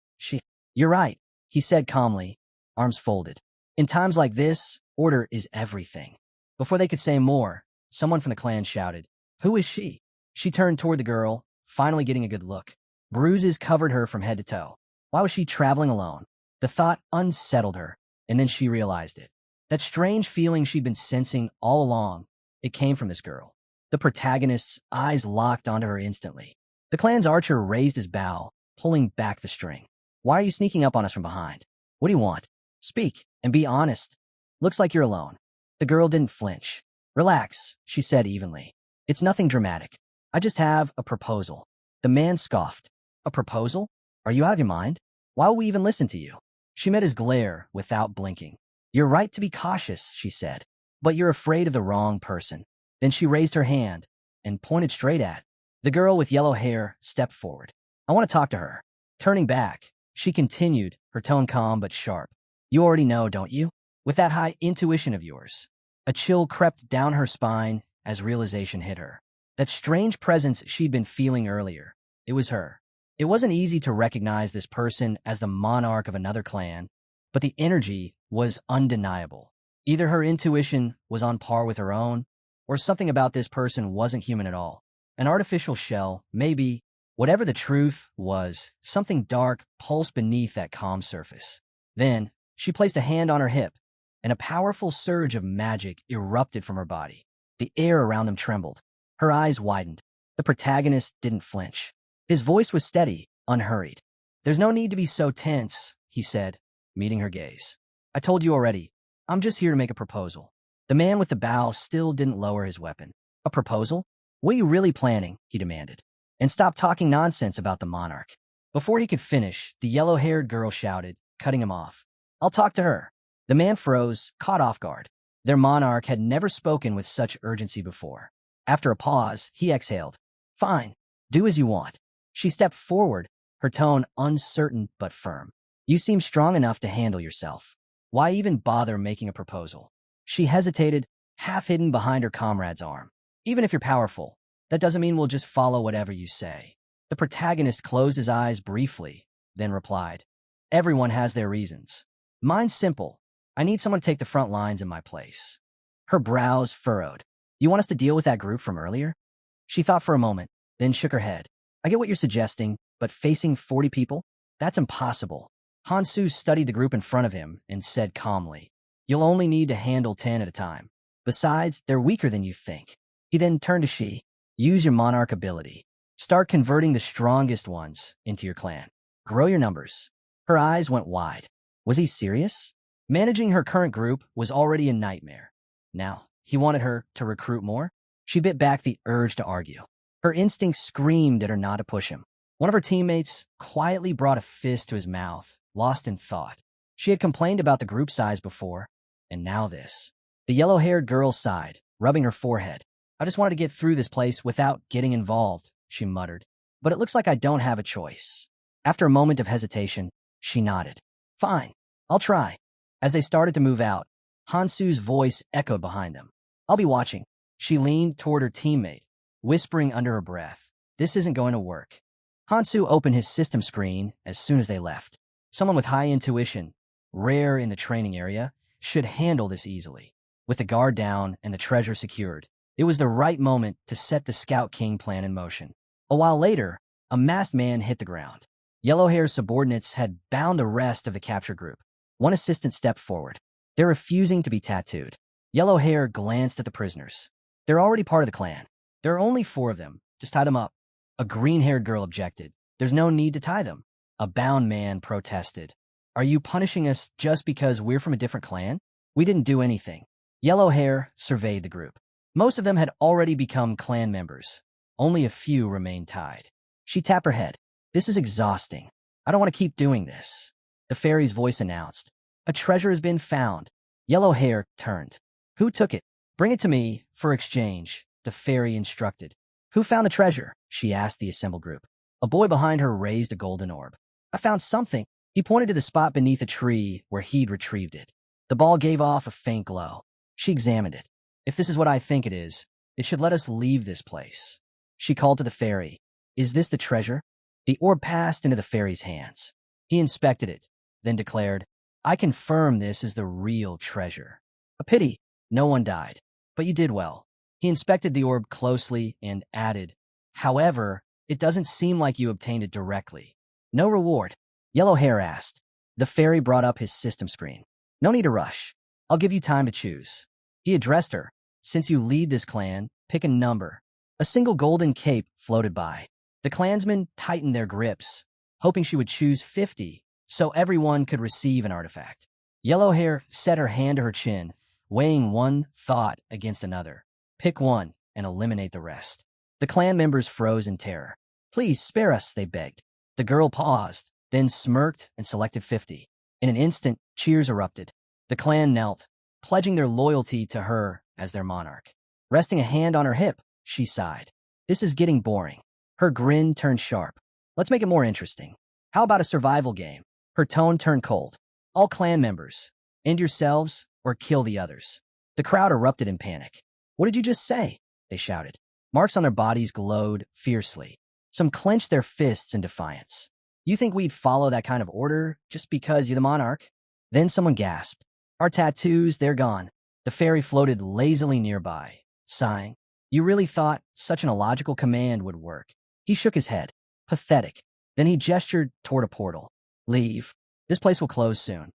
You're right, he said calmly, arms folded. In times like this, order is everything. Before they could say more, someone from the clan shouted, Who is she? She turned toward the girl, finally getting a good look. Bruises covered her from head to toe. Why was she traveling alone? The thought unsettled her, and then she realized it. That strange feeling she'd been sensing all along, it came from this girl. The protagonist's eyes locked onto her instantly. The clan's archer raised his bow, pulling back the string. Why are you sneaking up on us from behind? What do you want? Speak, and be honest. Looks like you're alone. The girl didn't flinch. Relax, she said evenly. It's nothing dramatic. I just have a proposal. The man scoffed. A proposal? Are you out of your mind? Why will we even listen to you? She met his glare without blinking. You're right to be cautious, she said, but you're afraid of the wrong person. Then she raised her hand and pointed straight at. The girl with yellow hair stepped forward. I want to talk to her. Turning back, she continued, her tone calm but sharp. You already know, don't you? With that high intuition of yours. A chill crept down her spine as realization hit her. That strange presence she'd been feeling earlier. It was her. It wasn't easy to recognize this person as the monarch of another clan, but the energy was undeniable. Either her intuition was on par with her own, or something about this person wasn't human at all. An artificial shell, maybe. Whatever the truth was, something dark pulsed beneath that calm surface. Then, she placed a hand on her hip, and a powerful surge of magic erupted from her body. The air around them trembled. Her eyes widened. The protagonist didn't flinch. His voice was steady, unhurried. There's no need to be so tense, he said, meeting her gaze. I told you already. I'm just here to make a proposal. The man with the bow still didn't lower his weapon. A proposal? What are you really planning? He demanded. And stop talking nonsense about the monarch. Before he could finish, the yellow-haired girl shouted, cutting him off. I'll talk to her. The man froze, caught off guard. Their monarch had never spoken with such urgency before. After a pause, he exhaled. Fine. Do as you want. She stepped forward, her tone uncertain but firm. You seem strong enough to handle yourself. Why even bother making a proposal? She hesitated, half hidden behind her comrade's arm. Even if you're powerful, that doesn't mean we'll just follow whatever you say. The protagonist closed his eyes briefly, then replied, Everyone has their reasons. Mine's simple. I need someone to take the front lines in my place. Her brows furrowed. You want us to deal with that group from earlier? She thought for a moment, then shook her head. I get what you're suggesting, but facing 40 people? That's impossible. Hansu studied the group in front of him and said calmly, You'll only need to handle 10 at a time. Besides, they're weaker than you think. He then turned to Shi. Use your monarch ability. Start converting the strongest ones into your clan. Grow your numbers. Her eyes went wide. Was he serious? Managing her current group was already a nightmare. Now, he wanted her to recruit more? She bit back the urge to argue. Her instinct screamed at her not to push him. One of her teammates quietly brought a fist to his mouth, lost in thought. She had complained about the group size before, and now this. The yellow-haired girl sighed, rubbing her forehead. I just wanted to get through this place without getting involved, she muttered. But it looks like I don't have a choice. After a moment of hesitation, she nodded. Fine, I'll try. As they started to move out, Hansu's voice echoed behind them. I'll be watching. She leaned toward her teammate, whispering under her breath. This isn't going to work. Hansu opened his system screen as soon as they left. Someone with high intuition, rare in the training area, should handle this easily. With the guard down and the treasure secured, it was the right moment to set the Scout King plan in motion. A while later, a masked man hit the ground. Yellowhair's subordinates had bound the rest of the capture group. One assistant stepped forward. They're refusing to be tattooed. Yellow Hair glanced at the prisoners. They're already part of the clan. There are only 4 of them. Just tie them up. A green-haired girl objected. There's no need to tie them. A bound man protested. Are you punishing us just because we're from a different clan? We didn't do anything. Yellow Hair surveyed the group. Most of them had already become clan members. Only a few remained tied. She tapped her head. This is exhausting. I don't want to keep doing this. The fairy's voice announced. A treasure has been found. Yellow Hair turned. Who took it? Bring it to me for exchange, the fairy instructed. Who found the treasure? She asked the assembled group. A boy behind her raised a golden orb. I found something. He pointed to the spot beneath a tree where he'd retrieved it. The ball gave off a faint glow. She examined it. If this is what I think it should let us leave this place. She called to the fairy. Is this the treasure? The orb passed into the fairy's hands. He inspected it, then declared, I confirm this is the real treasure. A pity, no one died, but you did well. He inspected the orb closely and added, however, it doesn't seem like you obtained it directly. No reward? Yellow Hair asked. The fairy brought up his system screen. No need to rush. I'll give you time to choose. He addressed her. Since you lead this clan, pick a number. A single golden cape floated by. The clansmen tightened their grips, hoping she would choose 50, so everyone could receive an artifact. Yellow Hair set her hand to her chin, weighing one thought against another. Pick one and eliminate the rest. The clan members froze in terror. Please spare us, they begged. The girl paused, then smirked and selected 50. In an instant, cheers erupted. The clan knelt, pledging their loyalty to her as their monarch. Resting a hand on her hip, she sighed. This is getting boring. Her grin turned sharp. Let's make it more interesting. How about a survival game? Her tone turned cold. All clan members, end yourselves or kill the others. The crowd erupted in panic. What did you just say? They shouted. Marks on their bodies glowed fiercely. Some clenched their fists in defiance. You think we'd follow that kind of order just because you're the monarch? Then someone gasped. Our tattoos, they're gone. The fairy floated lazily nearby, sighing. You really thought such an illogical command would work? He shook his head. Pathetic. Then he gestured toward a portal. Leave. This place will close soon.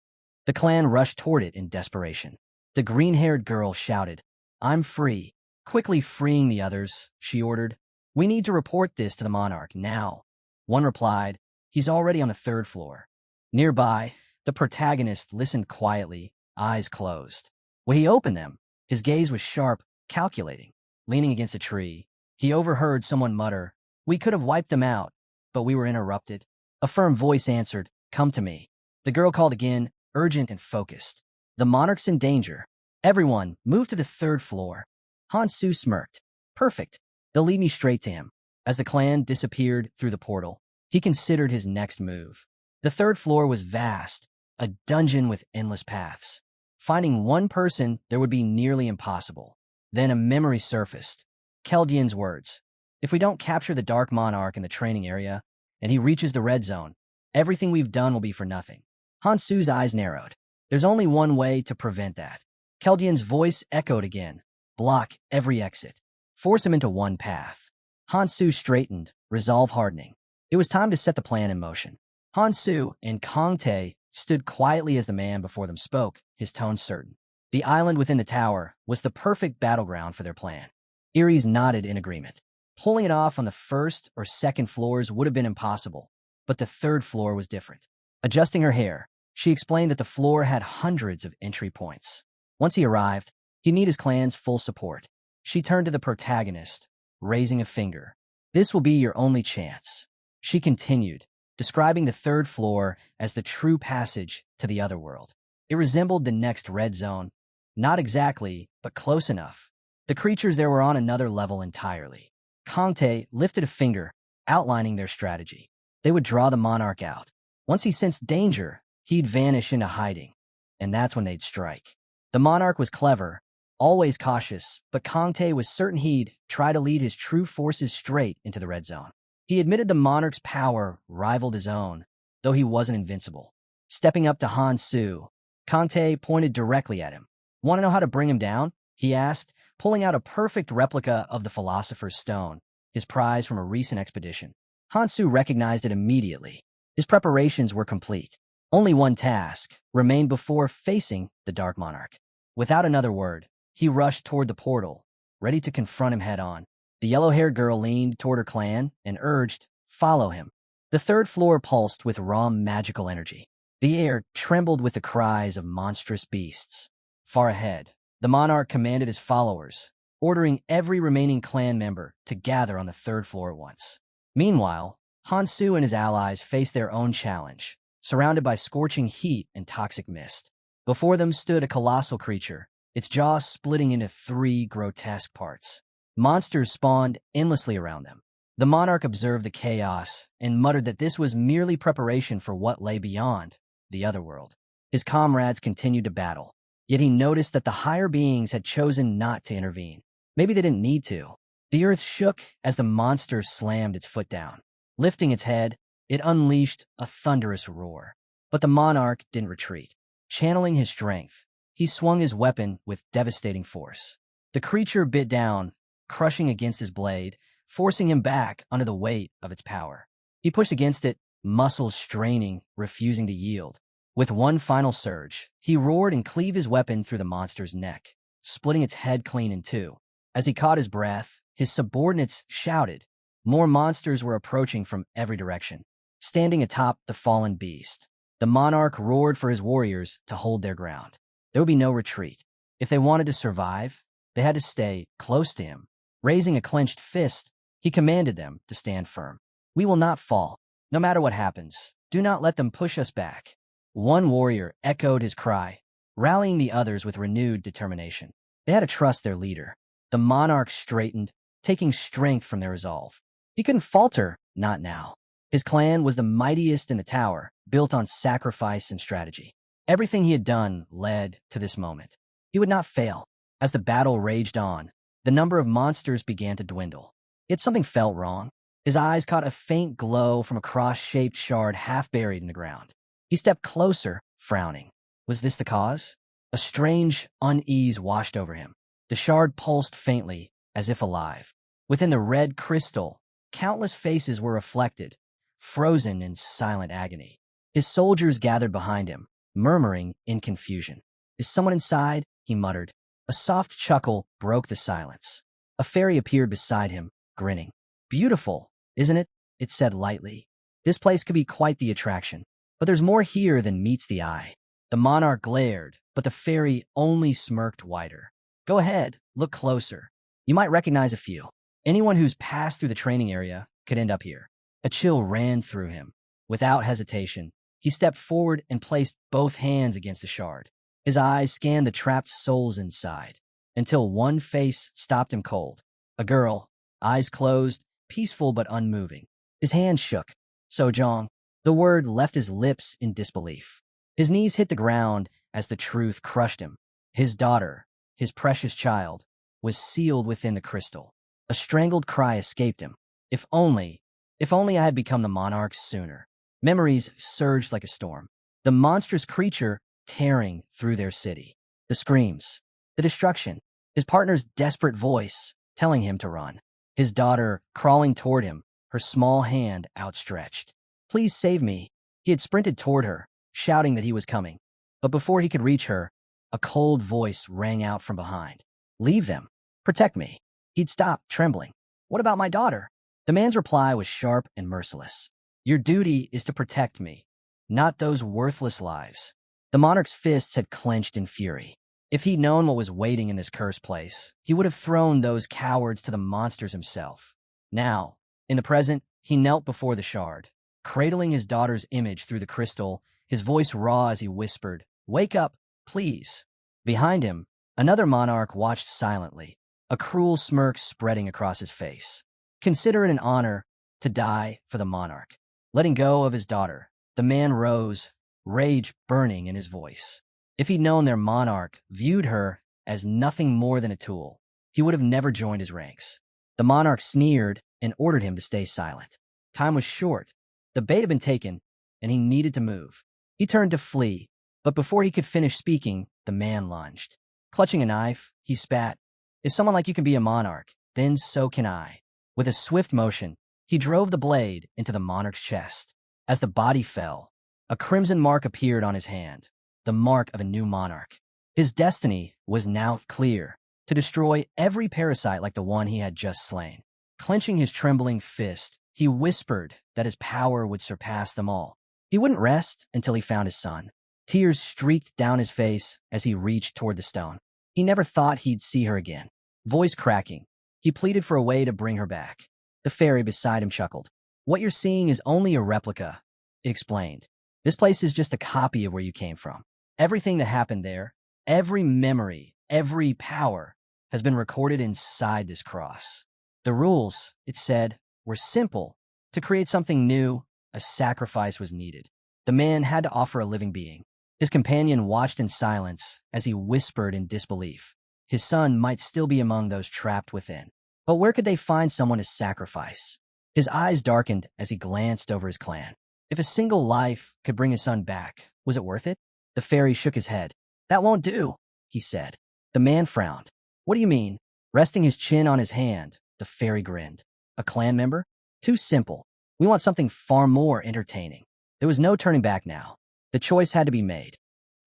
The clan rushed toward it in desperation. The green-haired girl shouted, I'm free. Quickly freeing the others, she ordered. We need to report this to the monarch now. One replied, he's already on the 3rd floor. Nearby, the protagonist listened quietly, eyes closed. When he opened them, his gaze was sharp, calculating. Leaning against a tree, he overheard someone mutter, we could have wiped them out, but we were interrupted. A firm voice answered, come to me. The girl called again, urgent and focused. The monarch's in danger. Everyone, move to the 3rd floor. Hansu smirked. Perfect. They'll lead me straight to him. As the clan disappeared through the portal, he considered his next move. The 3rd floor was vast, a dungeon with endless paths. Finding one person there would be nearly impossible. Then a memory surfaced. Keldian's words. If we don't capture the Dark Monarch in the training area, and he reaches the red zone, everything we've done will be for nothing. Hansu's eyes narrowed. There's only one way to prevent that. Keldian's voice echoed again. Block every exit. Force him into one path. Hansu straightened, resolve hardening. It was time to set the plan in motion. Hansu and Kangtae stood quietly as the man before them spoke, his tone certain. The island within the tower was the perfect battleground for their plan. Iris nodded in agreement. Pulling it off on the 1st or 2nd floors would have been impossible, but the 3rd floor was different. Adjusting her hair, she explained that the floor had hundreds of entry points. Once he arrived, he'd need his clan's full support. She turned to the protagonist, raising a finger. This will be your only chance. She continued, describing the 3rd floor as the true passage to the other world. It resembled the next red zone. Not exactly, but close enough. The creatures there were on another level entirely. Kangtae lifted a finger, outlining their strategy. They would draw the monarch out. Once he sensed danger, he'd vanish into hiding. And that's when they'd strike. The monarch was clever, always cautious, but Kangtae was certain he'd try to lead his true forces straight into the red zone. He admitted the monarch's power rivaled his own, though he wasn't invincible. Stepping up to Hansu, Kangtae pointed directly at him. Want to know how to bring him down? He asked, pulling out a perfect replica of the Philosopher's Stone, his prize from a recent expedition. Hansu recognized it immediately. His preparations were complete. Only one task remained before facing the Dark Monarch. Without another word, he rushed toward the portal, ready to confront him head-on. The yellow-haired girl leaned toward her clan and urged, "Follow him." The third floor pulsed with raw magical energy. The air trembled with the cries of monstrous beasts. Far ahead, the monarch commanded his followers, ordering every remaining clan member to gather on the third floor at once. Meanwhile, Hansu and his allies faced their own challenge, surrounded by scorching heat and toxic mist. Before them stood a colossal creature, its jaws splitting into 3 grotesque parts. Monsters spawned endlessly around them. The monarch observed the chaos and muttered that this was merely preparation for what lay beyond the otherworld. His comrades continued to battle, yet he noticed that the higher beings had chosen not to intervene. Maybe they didn't need to. The earth shook as the monster slammed its foot down. Lifting its head, it unleashed a thunderous roar. But the monarch didn't retreat. Channeling his strength, he swung his weapon with devastating force. The creature bit down, crushing against his blade, forcing him back under the weight of its power. He pushed against it, muscles straining, refusing to yield. With one final surge, he roared and cleaved his weapon through the monster's neck, splitting its head clean in two. As he caught his breath, his subordinates shouted. More monsters were approaching from every direction. Standing atop the fallen beast, the monarch roared for his warriors to hold their ground. There would be no retreat. If they wanted to survive, they had to stay close to him. Raising a clenched fist, he commanded them to stand firm. "We will not fall. No matter what happens, do not let them push us back." One warrior echoed his cry, rallying the others with renewed determination. They had to trust their leader. The monarch straightened, taking strength from their resolve. He couldn't falter, not now. His clan was the mightiest in the tower, built on sacrifice and strategy. Everything he had done led to this moment. He would not fail. As the battle raged on, the number of monsters began to dwindle. Yet something felt wrong. His eyes caught a faint glow from a cross-shaped shard half buried in the ground. He stepped closer, frowning. Was this the cause? A strange unease washed over him. The shard pulsed faintly, as if alive. Within the red crystal, countless faces were reflected, frozen in silent agony. His soldiers gathered behind him, murmuring in confusion. "Is someone inside?" he muttered. A soft chuckle broke the silence. A fairy appeared beside him, grinning. "Beautiful, isn't it?" it said lightly. "This place could be quite the attraction. But there's more here than meets the eye." The monarch glared, but the fairy only smirked wider. "Go ahead, look closer. You might recognize a few. Anyone who's passed through the training area could end up here." A chill ran through him. Without hesitation, he stepped forward and placed both hands against the shard. His eyes scanned the trapped souls inside, until one face stopped him cold. A girl, eyes closed, peaceful but unmoving. His hand shook. "Sojong." The word left his lips in disbelief. His knees hit the ground as the truth crushed him. His daughter, his precious child, was sealed within the crystal. A strangled cry escaped him. If only I had become the monarch sooner. Memories surged like a storm. The monstrous creature tearing through their city. The screams, the destruction, his partner's desperate voice telling him to run. His daughter crawling toward him, her small hand outstretched. "Please save me." He had sprinted toward her, shouting that he was coming. But before he could reach her, a cold voice rang out from behind. "Leave them. Protect me." He'd stopped, trembling. "What about my daughter?" The man's reply was sharp and merciless. "Your duty is to protect me, not those worthless lives." The monarch's fists had clenched in fury. If he'd known what was waiting in this cursed place, he would have thrown those cowards to the monsters himself. Now, in the present, he knelt before the shard, cradling his daughter's image through the crystal, his voice raw as he whispered, "Wake up, please." Behind him, another monarch watched silently, a cruel smirk spreading across his face. Consider it an honor to die for the monarch. Letting go of his daughter, the man rose, rage burning in his voice. If he'd known their monarch viewed her as nothing more than a tool, he would have never joined his ranks. The monarch sneered and ordered him to stay silent. Time was short. The bait had been taken, and he needed to move. He turned to flee, but before he could finish speaking, the man lunged. Clutching a knife, he spat. "If someone like you can be a monarch, then so can I." With a swift motion, he drove the blade into the monarch's chest. As the body fell, A crimson mark appeared on his hand, the mark of a new monarch. His destiny was now clear, to destroy every parasite like the one he had just slain. Clenching his trembling fist, he whispered that his power would surpass them all. He wouldn't rest until he found his son. Tears streaked down his face as he reached toward the stone. He never thought he'd see her again. Voice cracking, he pleaded for a way to bring her back. The fairy beside him chuckled. "What you're seeing is only a replica," it explained. "This place is just a copy of where you came from. Everything that happened there, every memory, every power, has been recorded inside this cross. The rules," it said, "were simple. To create something new, a sacrifice was needed. The man had to offer a living being." His companion watched in silence as he whispered in disbelief. His son might still be among those trapped within. But where could they find someone to sacrifice? His eyes darkened as he glanced over his clan. If a single life could bring his son back, was it worth it? The fairy shook his head. "That won't do," he said. The man frowned. "What do you mean?" Resting his chin on his hand, the fairy grinned. "A clan member? Too simple. We want something far more entertaining." There was no turning back now. The choice had to be made.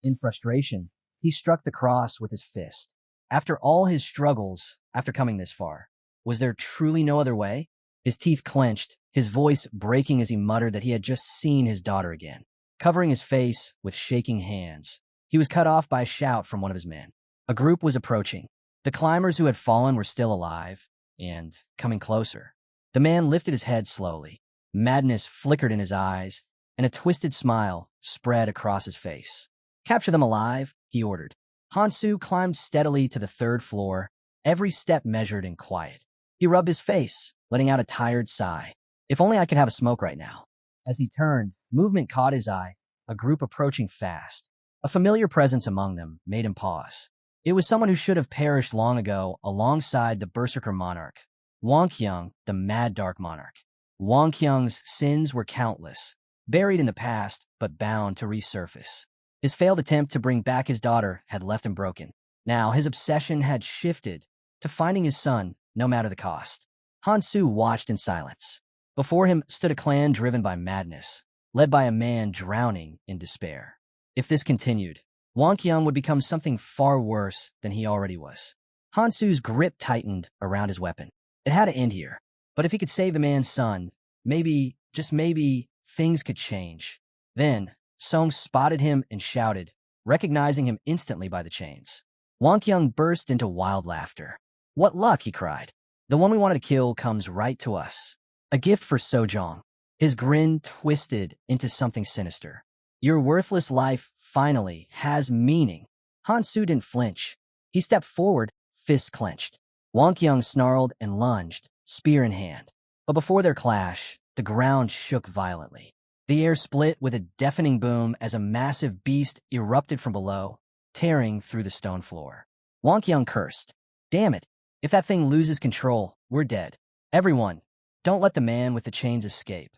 In frustration, he struck the cross with his fist. After all his struggles, after coming this far, was there truly no other way? His teeth clenched, his voice breaking as he muttered that he had just seen his daughter again. Covering his face with shaking hands, he was cut off by a shout from one of his men. A group was approaching. The climbers who had fallen were still alive and coming closer. The man lifted his head slowly. Madness flickered in his eyes, and a twisted smile spread across his face. "Capture them alive," he ordered. Hansu climbed steadily to the third floor, every step measured and quiet. He rubbed his face, letting out a tired sigh. "If only I could have a smoke right now." As he turned, movement caught his eye, a group approaching fast. A familiar presence among them made him pause. It was someone who should have perished long ago alongside the Berserker monarch, Wang Qiang, the Mad Dark monarch. Wang Qiang's sins were countless, buried in the past but bound to resurface. His failed attempt to bring back his daughter had left him broken. Now his obsession had shifted to finding his son, no matter the cost. Hansu watched in silence. Before him stood a clan driven by madness, led by a man drowning in despair. If this continued, Wang Qiang would become something far worse than he already was. Hansu's grip tightened around his weapon. It had to end here. But if he could save the man's son, maybe, just maybe, things could change. Then, Song spotted him and shouted, recognizing him instantly by the chains. Wang Qiang burst into wild laughter. "What luck," he cried. "The one we wanted to kill comes right to us. A gift for Sojong." His grin twisted into something sinister. "Your worthless life finally has meaning." Hansu didn't flinch. He stepped forward, fists clenched. Wang Qiang snarled and lunged, spear in hand. But before their clash, the ground shook violently. The air split with a deafening boom as a massive beast erupted from below, tearing through the stone floor. Wang Qiang cursed. "Damn it! If that thing loses control, we're dead. Everyone, don't let the man with the chains escape."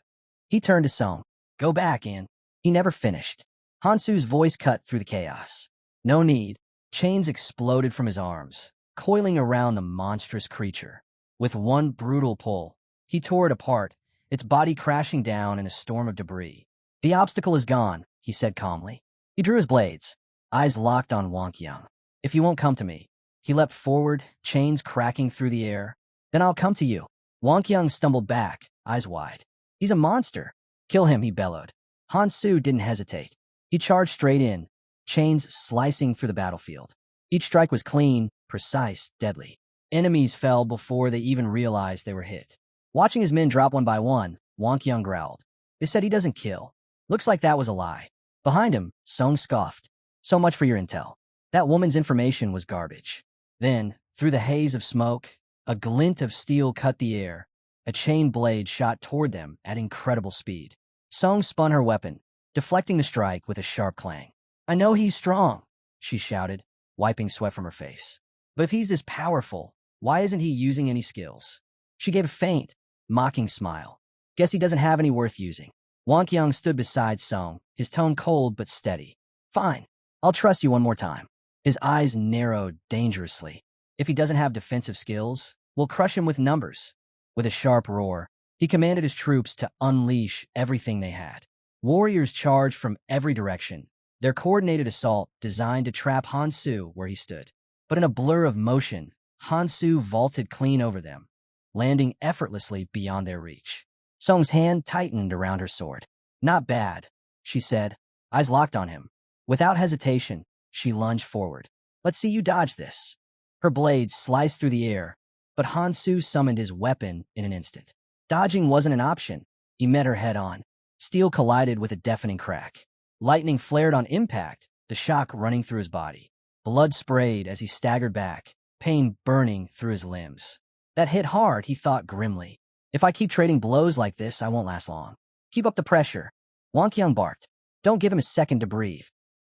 He turned to Song. "Go back, Anne." He never finished. Hansu's voice cut through the chaos. "No need." Chains exploded from his arms, coiling around the monstrous creature. With one brutal pull, he tore it apart, its body crashing down in a storm of debris. "The obstacle is gone," he said calmly. He drew his blades, eyes locked on Wang Qiang. "If you won't come to me." He leapt forward, chains cracking through the air. "Then I'll come to you." Wang Qiang stumbled back, eyes wide. "He's a monster." "Kill him," he bellowed. Hansu didn't hesitate. He charged straight in, chains slicing through the battlefield. Each strike was clean, precise, deadly. Enemies fell before they even realized they were hit. Watching his men drop one by one, Wang Qiang growled. "They said he doesn't kill." Looks like that was a lie. Behind him, Song scoffed. "So much for your intel. That woman's information was garbage." Then, through the haze of smoke, a glint of steel cut the air. A chain blade shot toward them at incredible speed. Song spun her weapon, deflecting the strike with a sharp clang. "I know he's strong," she shouted, wiping sweat from her face. "But if he's this powerful, why isn't he using any skills?" She gave a faint, mocking smile. "Guess he doesn't have any worth using." Wang Qiang stood beside Song, his tone cold but steady. "Fine. I'll trust you one more time." His eyes narrowed dangerously. "If he doesn't have defensive skills, we'll crush him with numbers." With a sharp roar, he commanded his troops to unleash everything they had. Warriors charged from every direction, their coordinated assault designed to trap Hansu where he stood. But in a blur of motion, Hansu vaulted clean over them, landing effortlessly beyond their reach. Song's hand tightened around her sword. "Not bad," she said, eyes locked on him. Without hesitation, she lunged forward. "Let's see you dodge this." Her blade sliced through the air, but Hansu summoned his weapon in an instant. Dodging wasn't an option. He met her head-on. Steel collided with a deafening crack. Lightning flared on impact, the shock running through his body. Blood sprayed as he staggered back, pain burning through his limbs. That hit hard, he thought grimly. If I keep trading blows like this, I won't last long. Keep up the pressure. Wang Qiang barked. Don't give him a second to breathe.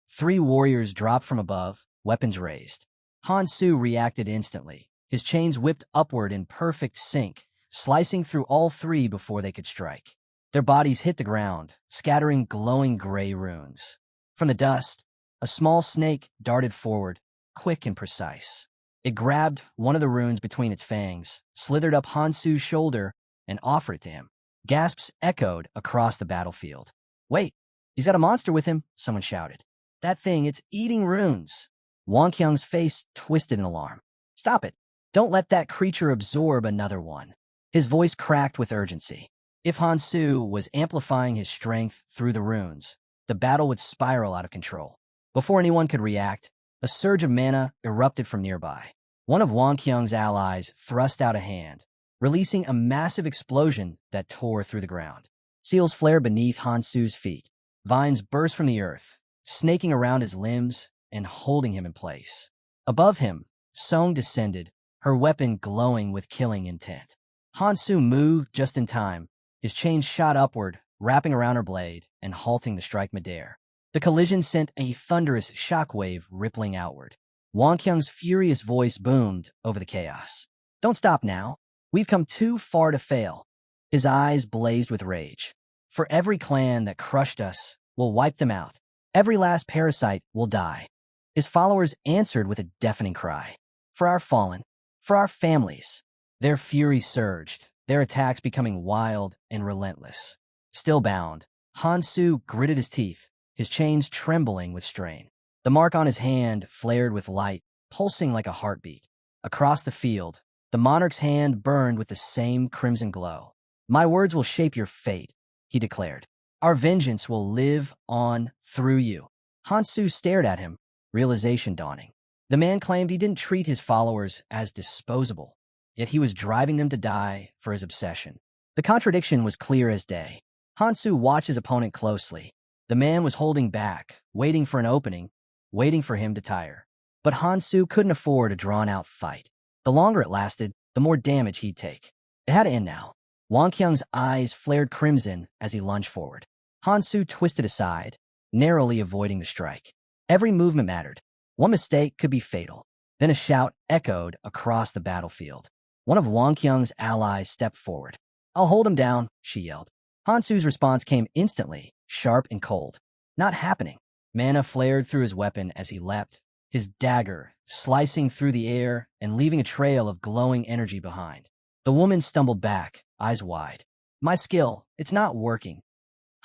3 warriors dropped from above, weapons raised. Hansu reacted instantly. His chains whipped upward in perfect sync, slicing through all 3 before they could strike. Their bodies hit the ground, scattering glowing gray runes. From the dust, a small snake darted forward, quick and precise. It grabbed one of the runes between its fangs, slithered up Hansu's shoulder, and offered it to him. Gasps echoed across the battlefield. "Wait, he's got a monster with him," someone shouted. "That thing, it's eating runes." Wang Qiang's face twisted in alarm. "Stop it. Don't let that creature absorb another one." His voice cracked with urgency. If Hansu was amplifying his strength through the runes, the battle would spiral out of control. Before anyone could react, a surge of mana erupted from nearby. One of Wang Qiang's allies thrust out a hand, releasing a massive explosion that tore through the ground. Seals flared beneath Hansu's feet. Vines burst from the earth, snaking around his limbs and holding him in place. Above him, Song descended, her weapon glowing with killing intent. Hansu moved just in time. His chains shot upward, wrapping around her blade and halting the strike midair. The collision sent a thunderous shockwave rippling outward. Wang Qiang's furious voice boomed over the chaos. "Don't stop now. We've come too far to fail." His eyes blazed with rage. "For every clan that crushed us, we'll wipe them out. Every last parasite will die." His followers answered with a deafening cry. "For our fallen, for our families." Their fury surged, their attacks becoming wild and relentless. Still bound, Hansu gritted his teeth, his chains trembling with strain. The mark on his hand flared with light, pulsing like a heartbeat. Across the field, the monarch's hand burned with the same crimson glow. "My words will shape your fate," he declared. "Our vengeance will live on through you." Hansu stared at him, realization dawning. The man claimed he didn't treat his followers as disposable, yet he was driving them to die for his obsession. The contradiction was clear as day. Hansu watched his opponent closely. The man was holding back, waiting for an opening, waiting for him to tire. But Hansu couldn't afford a drawn-out fight. The longer it lasted, the more damage he'd take. It had to end now. Wang Qiang's eyes flared crimson as he lunged forward. Hansu twisted aside, narrowly avoiding the strike. Every movement mattered. One mistake could be fatal. Then a shout echoed across the battlefield. One of Wang Qiang's allies stepped forward. "I'll hold him down," she yelled. Hansu's response came instantly, sharp and cold. "Not happening." Mana flared through his weapon as he leapt, his dagger slicing through the air and leaving a trail of glowing energy behind. The woman stumbled back, eyes wide. "My skill, it's not working."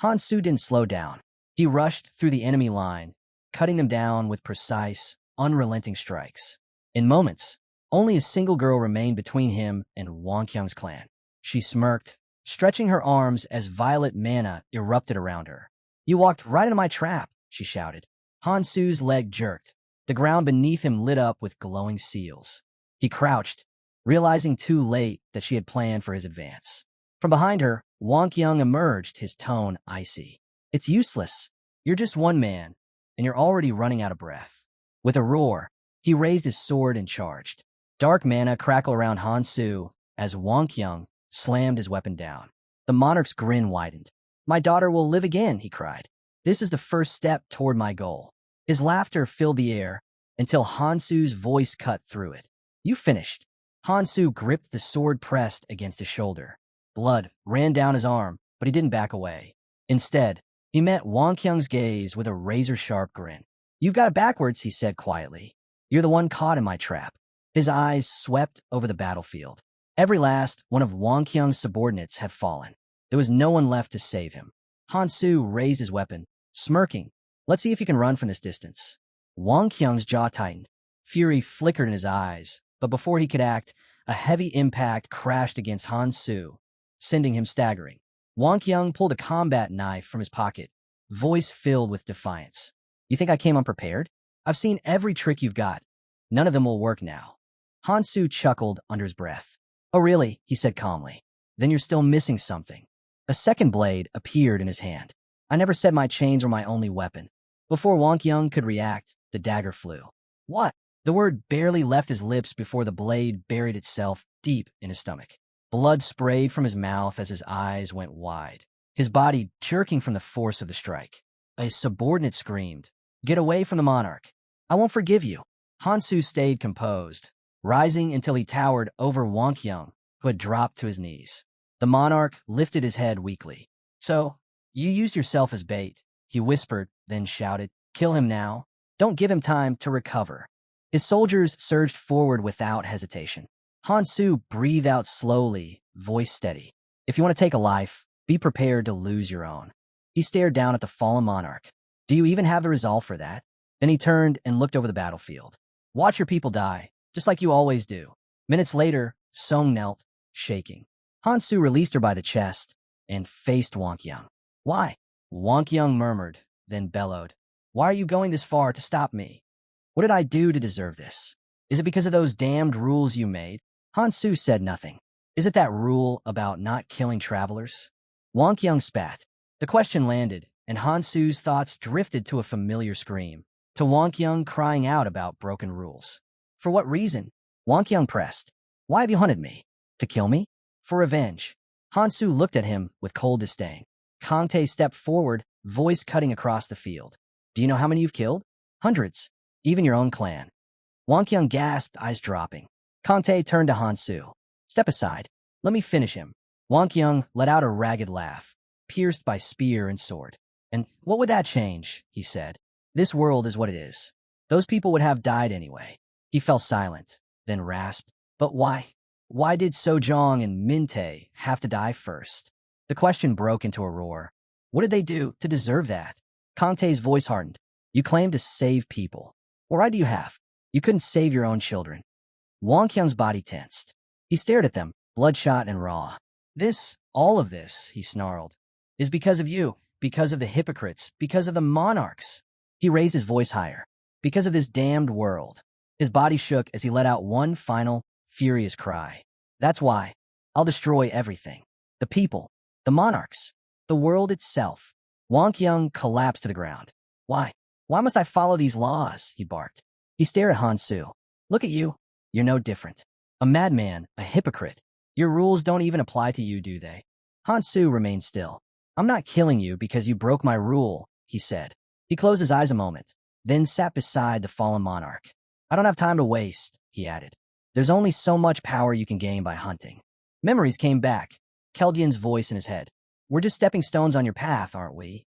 Hansu didn't slow down. He rushed through the enemy line, cutting them down with precise, unrelenting strikes. In moments, only a single girl remained between him and Wang Qiang's clan. She smirked, stretching her arms as violet mana erupted around her. "You walked right into my trap," she shouted. Hansu's leg jerked. The ground beneath him lit up with glowing seals. He crouched, realizing too late that she had planned for his advance. From behind her, Wang Qiang emerged, his tone icy. "It's useless. You're just one man, and you're already running out of breath." With a roar, he raised his sword and charged. Dark mana crackled around Hansu as Wang Qiang slammed his weapon down. The monarch's grin widened. "My daughter will live again," he cried. "This is the first step toward my goal." His laughter filled the air until Hansu's voice cut through it. "You finished." Hansu gripped the sword pressed against his shoulder. Blood ran down his arm, but he didn't back away. Instead, he met Wang Qiang's gaze with a razor-sharp grin. "You've got it backwards," he said quietly. "You're the one caught in my trap." His eyes swept over the battlefield. Every last one of Wang Qiang's subordinates had fallen. There was no one left to save him. Hansu raised his weapon, smirking. Let's see if you can run from this distance. Wang Qiang's jaw tightened. Fury flickered in his eyes, but before he could act, a heavy impact crashed against Hansu, sending him staggering. Wang Qiang pulled a combat knife from his pocket, voice filled with defiance. You think I came unprepared? I've seen every trick you've got. None of them will work now. Hansu chuckled under his breath. Oh really? He said calmly. Then you're still missing something. A second blade appeared in his hand. I never said my chains were my only weapon. Before Wang Qiang could react, the dagger flew. What? The word barely left his lips before the blade buried itself deep in his stomach. Blood sprayed from his mouth as his eyes went wide, his body jerking from the force of the strike. A subordinate screamed, Get away from the monarch. I won't forgive you. Hansu stayed composed, rising until he towered over Wang Qiang, who had dropped to his knees. The monarch lifted his head weakly. So, you used yourself as bait, he whispered, then shouted, Kill him now. Don't give him time to recover. His soldiers surged forward without hesitation. Hansu breathed out slowly, voice steady. If you want to take a life, be prepared to lose your own. He stared down at the fallen monarch. Do you even have the resolve for that? Then he turned and looked over the battlefield. Watch your people die, just like you always do. Minutes later, Song knelt, shaking. Hansu released her by the chest and faced Wang Qiang. Why? Wang Qiang murmured, then bellowed. Why are you going this far to stop me? What did I do to deserve this? Is it because of those damned rules you made? Hansu said nothing. Is it that rule about not killing travelers? Wang Qiang spat. The question landed, and Hansu's thoughts drifted to a familiar scream, to Wang Qiang crying out about broken rules. For what reason? Wang Qiang pressed. Why have you hunted me? To kill me? For revenge. Hansu looked at him with cold disdain. Kante stepped forward, voice cutting across the field. Do you know how many you've killed? Hundreds. Even your own clan. Wang Qiang gasped, eyes dropping. Kante turned to Hansu. Step aside. Let me finish him. Wang Qiang let out a ragged laugh, pierced by spear and sword. And what would that change? He said. This world is what it is. Those people would have died anyway. He fell silent, then rasped. But why? Why did Sojong and Minte have to die first? The question broke into a roar. What did they do to deserve that? Kante's voice hardened. You claim to save people. What right do you have? You couldn't save your own children. Wang Qiang's body tensed. He stared at them, bloodshot and raw. All of this, he snarled, is because of you, because of the hypocrites, because of the monarchs. He raised his voice higher. Because of this damned world. His body shook as he let out one final, furious cry. That's why. I'll destroy everything. The people, the monarchs, the world itself. Wang Qiang collapsed to the ground. Why? Why must I follow these laws? He barked. He stared at Hansu. Look at you. You're no different. A madman, a hypocrite. Your rules don't even apply to you, do they? Hansu remained still. I'm not killing you because you broke my rule, he said. He closed his eyes a moment, then sat beside the fallen monarch. I don't have time to waste, he added. There's only so much power you can gain by hunting. Memories came back, Keldian's voice in his head. We're just stepping stones on your path, aren't we?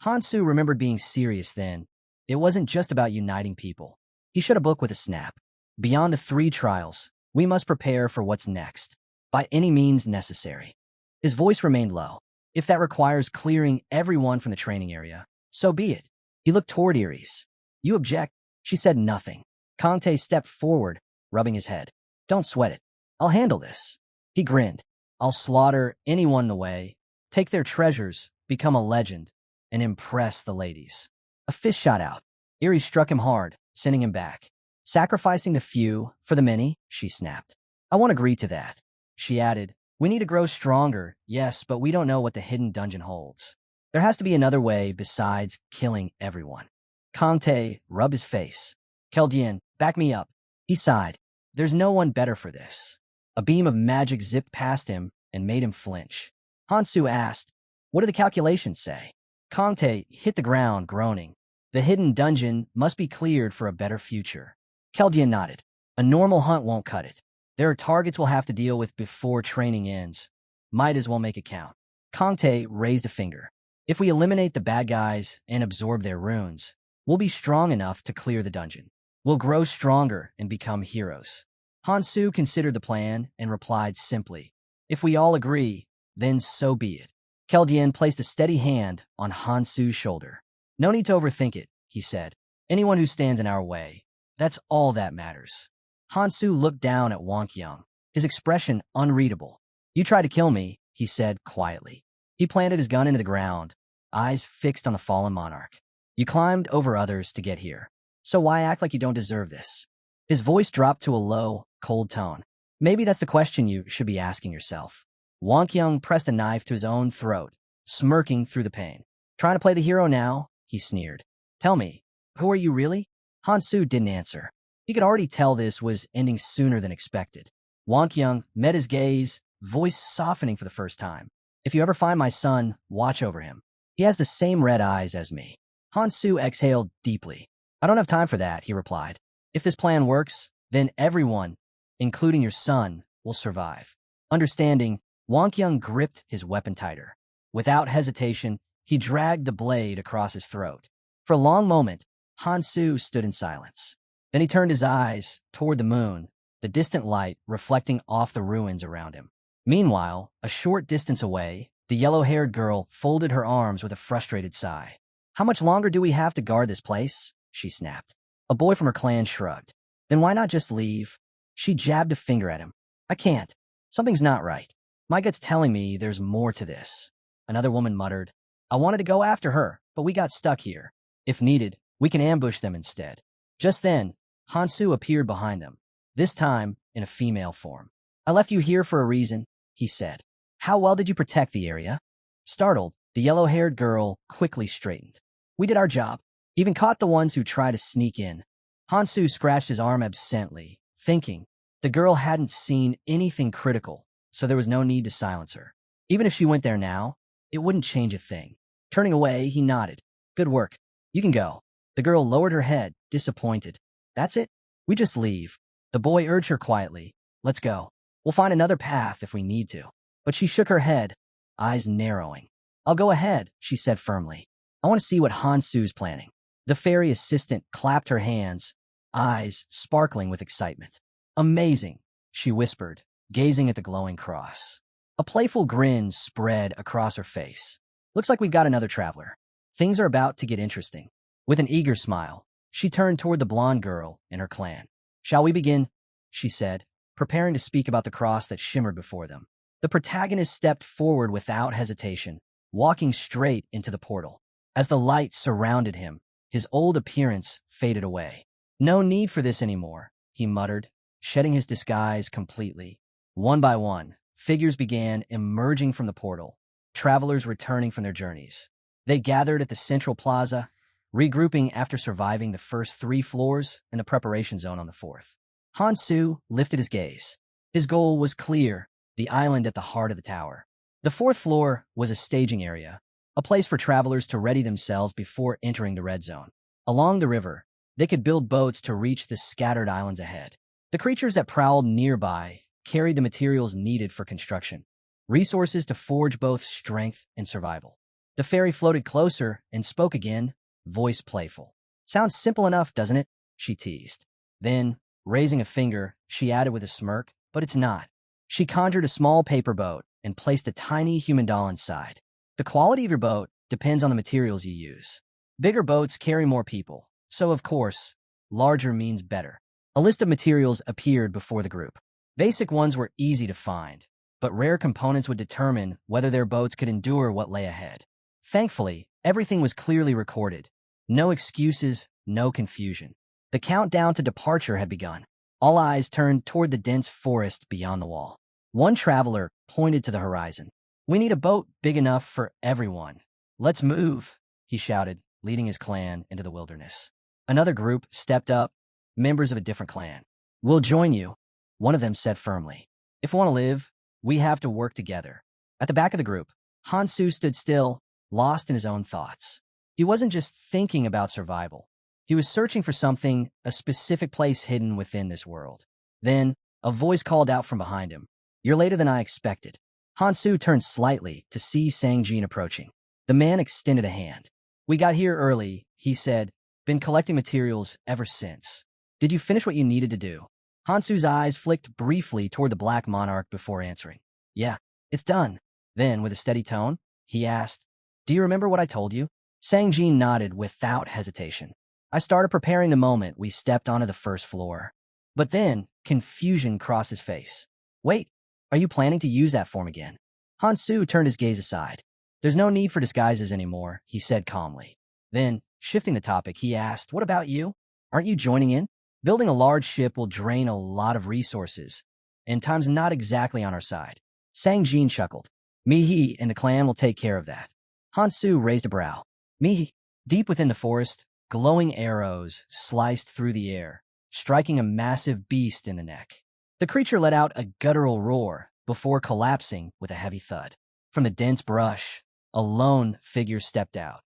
Hansu remembered being serious then. It wasn't just about uniting people. He shut a book with a snap. Beyond the 3 trials, we must prepare for what's next, by any means necessary. His voice remained low. If that requires clearing everyone from the training area, so be it. He looked toward Iris. You object? She said nothing. Kante stepped forward, rubbing his head. Don't sweat it. I'll handle this. He grinned. I'll slaughter anyone in the way, take their treasures, become a legend, and impress the ladies. A fist shot out. Iris struck him hard, sending him back. Sacrificing the few for the many, she snapped. I won't agree to that. She added, we need to grow stronger, yes, but we don't know what the hidden dungeon holds. There has to be another way besides killing everyone. Kante rubbed his face. Keldian, back me up. He sighed. There's no one better for this. A beam of magic zipped past him and made him flinch. Hansu asked, what do the calculations say? Kante hit the ground, groaning. The hidden dungeon must be cleared for a better future. Keldian nodded. A normal hunt won't cut it. There are targets we'll have to deal with before training ends. Might as well make it count. Kante raised a finger. If we eliminate the bad guys and absorb their runes, we'll be strong enough to clear the dungeon. We'll grow stronger and become heroes. Hansu considered the plan and replied simply, if we all agree, then so be it. Keldian placed a steady hand on Hansu's shoulder. No need to overthink it, he said. Anyone who stands in our way. That's all that matters. Hansu looked down at Wonkyung, his expression unreadable. You tried to kill me, he said quietly. He planted his gun into the ground, eyes fixed on the fallen monarch. You climbed over others to get here. So why act like you don't deserve this? His voice dropped to a low, cold tone. Maybe that's the question you should be asking yourself. Wonkyung pressed a knife to his own throat, smirking through the pain. Trying to play the hero now? He sneered. Tell me, who are you really? Hansu didn't answer. He could already tell this was ending sooner than expected. Wonkyung met his gaze, voice softening for the first time. If you ever find my son, watch over him. He has the same red eyes as me. Hansu exhaled deeply. I don't have time for that, he replied. If this plan works, then everyone, including your son, will survive. Understanding, Wonkyung gripped his weapon tighter. Without hesitation, he dragged the blade across his throat. For a long moment, Hansu stood in silence. Then he turned his eyes toward the moon, the distant light reflecting off the ruins around him. Meanwhile, a short distance away, the yellow-haired girl folded her arms with a frustrated sigh. How much longer do we have to guard this place? She snapped. A boy from her clan shrugged. Then why not just leave? She jabbed a finger at him. I can't. Something's not right. My gut's telling me there's more to this. Another woman muttered. I wanted to go after her, but we got stuck here. If needed, we can ambush them instead. Just then, Hansu appeared behind them, this time in a female form. I left you here for a reason, he said. How well did you protect the area? Startled, the yellow-haired girl quickly straightened. We did our job, even caught the ones who tried to sneak in. Hansu scratched his arm absently, thinking the girl hadn't seen anything critical, so there was no need to silence her. Even if she went there now, it wouldn't change a thing. Turning away, he nodded. Good work. You can go. The girl lowered her head, disappointed. That's it? We just leave. The boy urged her quietly. Let's go. We'll find another path if we need to. But she shook her head, eyes narrowing. I'll go ahead, she said firmly. I want to see what Hansu's planning. The fairy assistant clapped her hands, eyes sparkling with excitement. Amazing, she whispered, gazing at the glowing cross. A playful grin spread across her face. Looks like we've got another traveler. Things are about to get interesting. With an eager smile, she turned toward the blonde girl in her clan. Shall we begin? She said, preparing to speak about the cross that shimmered before them. The protagonist stepped forward without hesitation, walking straight into the portal. As the light surrounded him, his old appearance faded away. No need for this anymore, he muttered, shedding his disguise completely. One by one, figures began emerging from the portal, travelers returning from their journeys. They gathered at the central plaza, regrouping after surviving the first 3 floors and the preparation zone on the 4th. Hansu lifted his gaze. His goal was clear, the island at the heart of the tower. The 4th floor was a staging area, a place for travelers to ready themselves before entering the red zone. Along the river, they could build boats to reach the scattered islands ahead. The creatures that prowled nearby carried the materials needed for construction, resources to forge both strength and survival. The fairy floated closer and spoke again, voice playful. Sounds simple enough, doesn't it? She teased. Then, raising a finger, she added with a smirk, but it's not. She conjured a small paper boat and placed a tiny human doll inside. The quality of your boat depends on the materials you use. Bigger boats carry more people, so of course, larger means better. A list of materials appeared before the group. Basic ones were easy to find, but rare components would determine whether their boats could endure what lay ahead. Thankfully, everything was clearly recorded. No excuses, no confusion. The countdown to departure had begun. All eyes turned toward the dense forest beyond the wall. One traveler pointed to the horizon. We need a boat big enough for everyone. Let's move, he shouted, leading his clan into the wilderness. Another group stepped up, members of a different clan. We'll join you, one of them said firmly. If we want to live, we have to work together. At the back of the group, Hansu stood still, lost in his own thoughts. He wasn't just thinking about survival. He was searching for something, a specific place hidden within this world. Then, a voice called out from behind him. You're later than I expected. Hansu turned slightly to see Sangjin approaching. The man extended a hand. We got here early, he said. Been collecting materials ever since. Did you finish what you needed to do? Hansu's eyes flicked briefly toward the Black Monarch before answering. Yeah, it's done. Then, with a steady tone, he asked. Do you remember what I told you? Sang-jin nodded without hesitation. I started preparing the moment we stepped onto the first floor. But then, confusion crossed his face. Wait, are you planning to use that form again? Han-soo turned his gaze aside. There's no need for disguises anymore, he said calmly. Then, shifting the topic, he asked, what about you? Aren't you joining in? Building a large ship will drain a lot of resources, and time's not exactly on our side. Sang-jin chuckled. Mihi and the clan will take care of that. Han-soo raised a brow. Mihi, deep within the forest, glowing arrows sliced through the air, striking a massive beast in the neck. The creature let out a guttural roar before collapsing with a heavy thud. From the dense brush, a lone figure stepped out.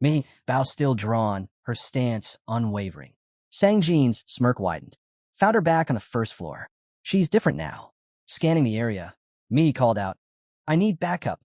Mihi, bow still drawn, her stance unwavering. Sang-jin's smirk widened. Found her back on the first floor. She's different now. Scanning the area, Mihi called out, I need backup.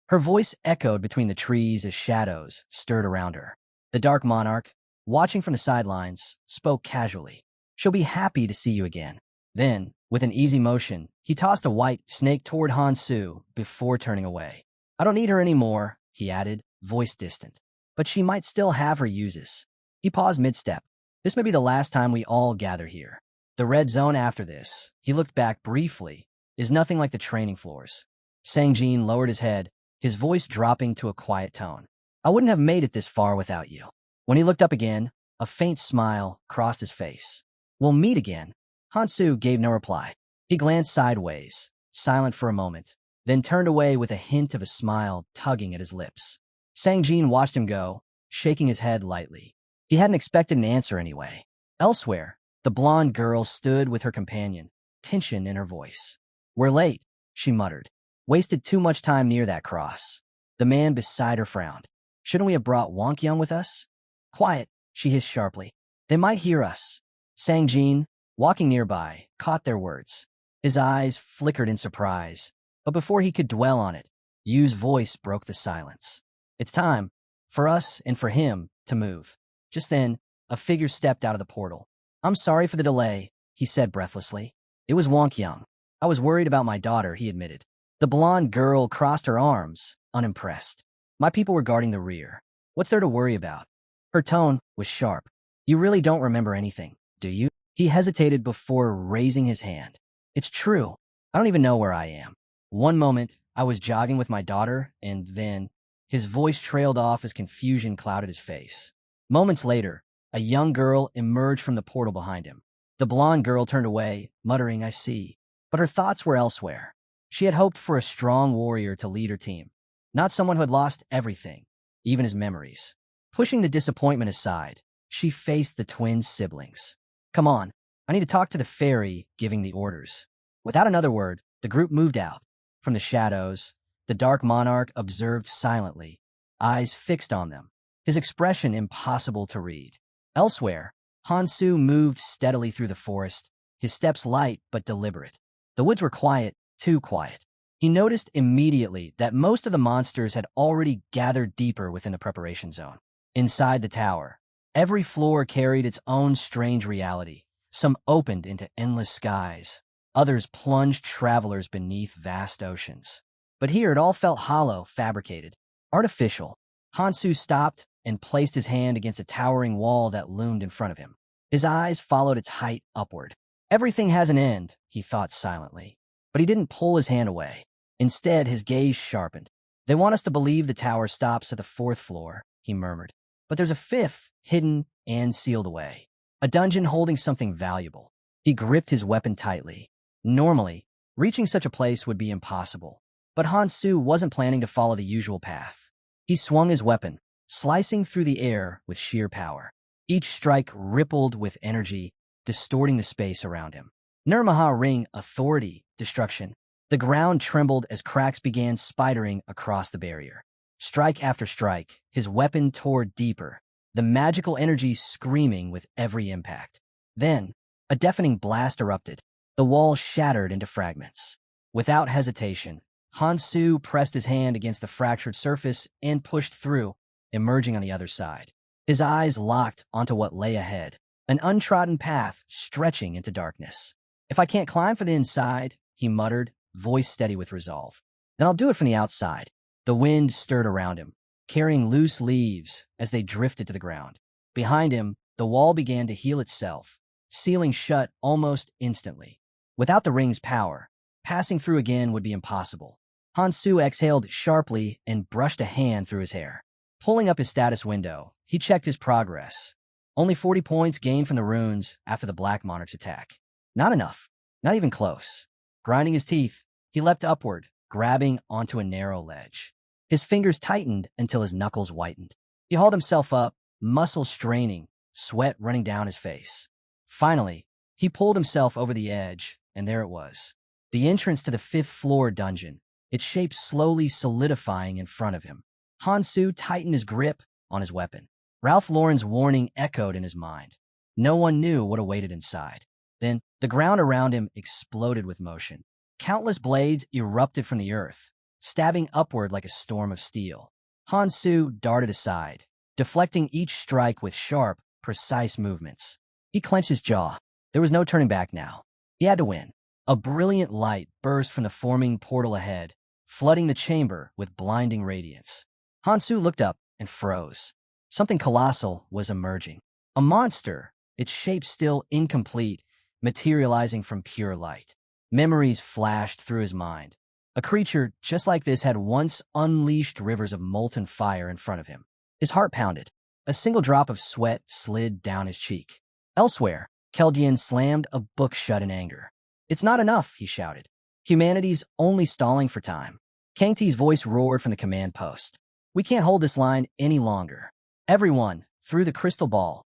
Her voice echoed between the trees as shadows stirred around her. The Dark Monarch, watching from the sidelines, spoke casually. She'll be happy to see you again. Then, with an easy motion, he tossed a white snake toward Han-soo before turning away. I don't need her anymore, he added, voice distant. But she might still have her uses. He paused mid-step. This may be the last time we all gather here. The red zone after this, he looked back briefly, is nothing like the training floors. Sang-jin lowered his head, his voice dropping to a quiet tone. I wouldn't have made it this far without you. When he looked up again, a faint smile crossed his face. We'll meet again. Han-soo gave no reply. He glanced sideways, silent for a moment, then turned away with a hint of a smile tugging at his lips. Sang-jin watched him go, shaking his head lightly. He hadn't expected an answer anyway. Elsewhere, the blonde girl stood with her companion, tension in her voice. We're late, she muttered. Wasted too much time near that cross. The man beside her frowned. Shouldn't we have brought Wonkyung with us? Quiet, she hissed sharply. They might hear us. Sang-jin, walking nearby, caught their words. His eyes flickered in surprise, but before he could dwell on it, Yu's voice broke the silence. It's time, for us and for him, to move. Just then, a figure stepped out of the portal. I'm sorry for the delay, he said breathlessly. It was Wonkyung. I was worried about my daughter, he admitted. The blonde girl crossed her arms, unimpressed. My people were guarding the rear. What's there to worry about? Her tone was sharp. You really don't remember anything, do you? He hesitated before raising his hand. It's true. I don't even know where I am. One moment, I was jogging with my daughter, and then his voice trailed off as confusion clouded his face. Moments later, a young girl emerged from the portal behind him. The blonde girl turned away, muttering, I see. But her thoughts were elsewhere. She had hoped for a strong warrior to lead her team, not someone who had lost everything, even his memories. Pushing the disappointment aside, she faced the twin siblings. Come on, I need to talk to the fairy giving the orders. Without another word, the group moved out. From the shadows, the Dark Monarch observed silently, eyes fixed on them, his expression impossible to read. Elsewhere, Han-soo moved steadily through the forest, his steps light but deliberate. The woods were quiet, too quiet. He noticed immediately that most of the monsters had already gathered deeper within the preparation zone. Inside the tower, every floor carried its own strange reality. Some opened into endless skies. Others plunged travelers beneath vast oceans. But here it all felt hollow, fabricated, artificial. Han-soo stopped and placed his hand against a towering wall that loomed in front of him. His eyes followed its height upward. Everything has an end, he thought silently. But he didn't pull his hand away. Instead, his gaze sharpened. They want us to believe the tower stops at the 4th floor, he murmured. But there's a 5th, hidden and sealed away. A dungeon holding something valuable. He gripped his weapon tightly. Normally, reaching such a place would be impossible. But Han-soo wasn't planning to follow the usual path. He swung his weapon, slicing through the air with sheer power. Each strike rippled with energy, distorting the space around him. Nirmaha ring, authority, destruction. The ground trembled as cracks began spidering across the barrier. Strike after strike, his weapon tore deeper, the magical energy screaming with every impact. Then, a deafening blast erupted. The wall shattered into fragments. Without hesitation, Han-soo pressed his hand against the fractured surface and pushed through, emerging on the other side. His eyes locked onto what lay ahead, an untrodden path stretching into darkness. If I can't climb from the inside, he muttered, voice steady with resolve, then I'll do it from the outside. The wind stirred around him, carrying loose leaves as they drifted to the ground. Behind him, the wall began to heal itself, sealing shut almost instantly. Without the ring's power, passing through again would be impossible. Hansu exhaled sharply and brushed a hand through his hair. Pulling up his status window, he checked his progress. Only 40 points gained from the runes after the Black Monarch's attack. Not enough. Not even close. Grinding his teeth, he leapt upward, grabbing onto a narrow ledge. His fingers tightened until his knuckles whitened. He hauled himself up, muscles straining, sweat running down his face. Finally, he pulled himself over the edge, and there it was. The entrance to the 5th floor dungeon, its shape slowly solidifying in front of him. Hansu tightened his grip on his weapon. Ralph Lauren's warning echoed in his mind. No one knew what awaited inside. Then, the ground around him exploded with motion. Countless blades erupted from the earth, stabbing upward like a storm of steel. Hansu darted aside, deflecting each strike with sharp, precise movements. He clenched his jaw. There was no turning back now. He had to win. A brilliant light burst from the forming portal ahead, flooding the chamber with blinding radiance. Hansu looked up and froze. Something colossal was emerging. A monster, its shape still incomplete, materializing from pure light. Memories flashed through his mind. A creature just like this had once unleashed rivers of molten fire in front of him. His heart pounded. A single drop of sweat slid down his cheek. Elsewhere, Keldian slammed a book shut in anger. "It's not enough," he shouted. "Humanity's only stalling for time." Kangti's voice roared from the command post. "We can't hold this line any longer." Everyone threw the crystal ball.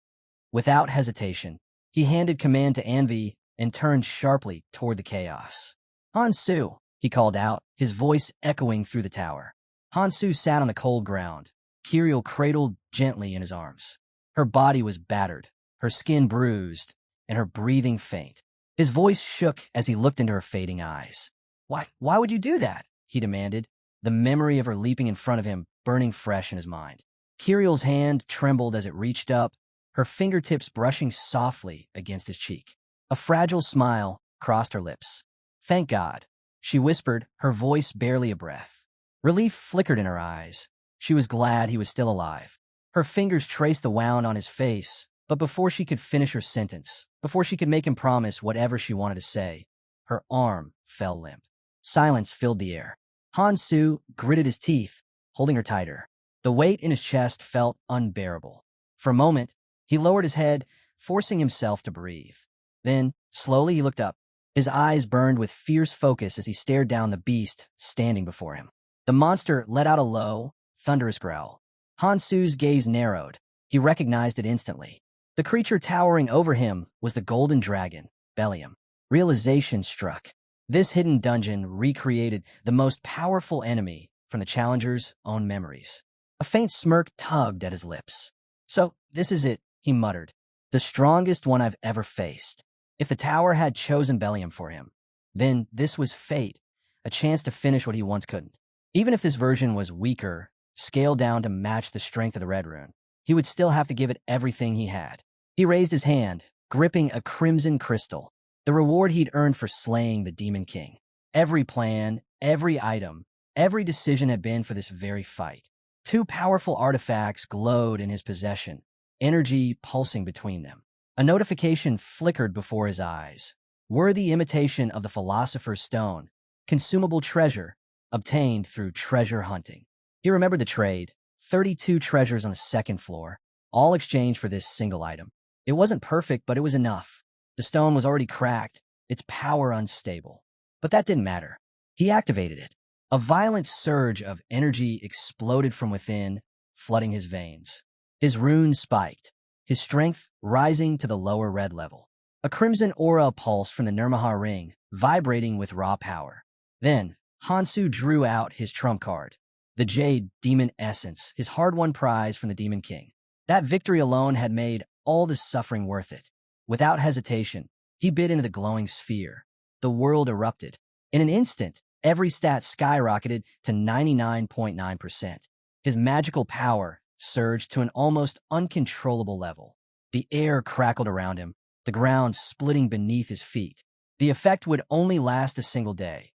Without hesitation, he handed command to Anvi and turned sharply toward the chaos. "Hansu," he called out, his voice echoing through the tower. Hansu sat on the cold ground, Kiriel cradled gently in his arms. Her body was battered, her skin bruised, and her breathing faint. His voice shook as he looked into her fading eyes. Why would you do that?" he demanded, the memory of her leaping in front of him burning fresh in his mind. Kiriel's hand trembled as it reached up, her fingertips brushing softly against his cheek. A fragile smile crossed her lips. "Thank God," she whispered, her voice barely a breath. Relief flickered in her eyes. She was glad he was still alive. Her fingers traced the wound on his face, but before she could finish her sentence, before she could make him promise whatever she wanted to say, her arm fell limp. Silence filled the air. Hansu gritted his teeth, holding her tighter. The weight in his chest felt unbearable. For a moment, he lowered his head, forcing himself to breathe. Then, slowly he looked up. His eyes burned with fierce focus as he stared down the beast standing before him. The monster let out a low, thunderous growl. Hansu's gaze narrowed. He recognized it instantly. The creature towering over him was the golden dragon, Bellium. Realization struck. This hidden dungeon recreated the most powerful enemy from the challenger's own memories. A faint smirk tugged at his lips. "So, this is it," he muttered. "The strongest one I've ever faced. If the tower had chosen Bellium for him, then this was fate, a chance to finish what he once couldn't. Even if this version was weaker, scaled down to match the strength of the Red Rune, he would still have to give it everything he had." He raised his hand, gripping a crimson crystal, the reward he'd earned for slaying the Demon King. Every plan, every item, every decision had been for this very fight. 2 powerful artifacts glowed in his possession, energy pulsing between them. A notification flickered before his eyes. Worthy imitation of the Philosopher's Stone, consumable treasure, obtained through treasure hunting. He remembered the trade, 32 treasures on the 2nd floor, all exchanged for this single item. It wasn't perfect, but it was enough. The stone was already cracked, its power unstable. But that didn't matter. He activated it. A violent surge of energy exploded from within, flooding his veins. His runes spiked, his strength rising to the lower red level. A crimson aura pulsed from the Nirmaha ring, vibrating with raw power. Then, Hansu drew out his trump card, the Jade Demon Essence, his hard-won prize from the Demon King. That victory alone had made all the suffering worth it. Without hesitation, he bit into the glowing sphere. The world erupted. In an instant, every stat skyrocketed to 99.9%. His magical power surged to an almost uncontrollable level. The air crackled around him, the ground splitting beneath his feet. The effect would only last a single day.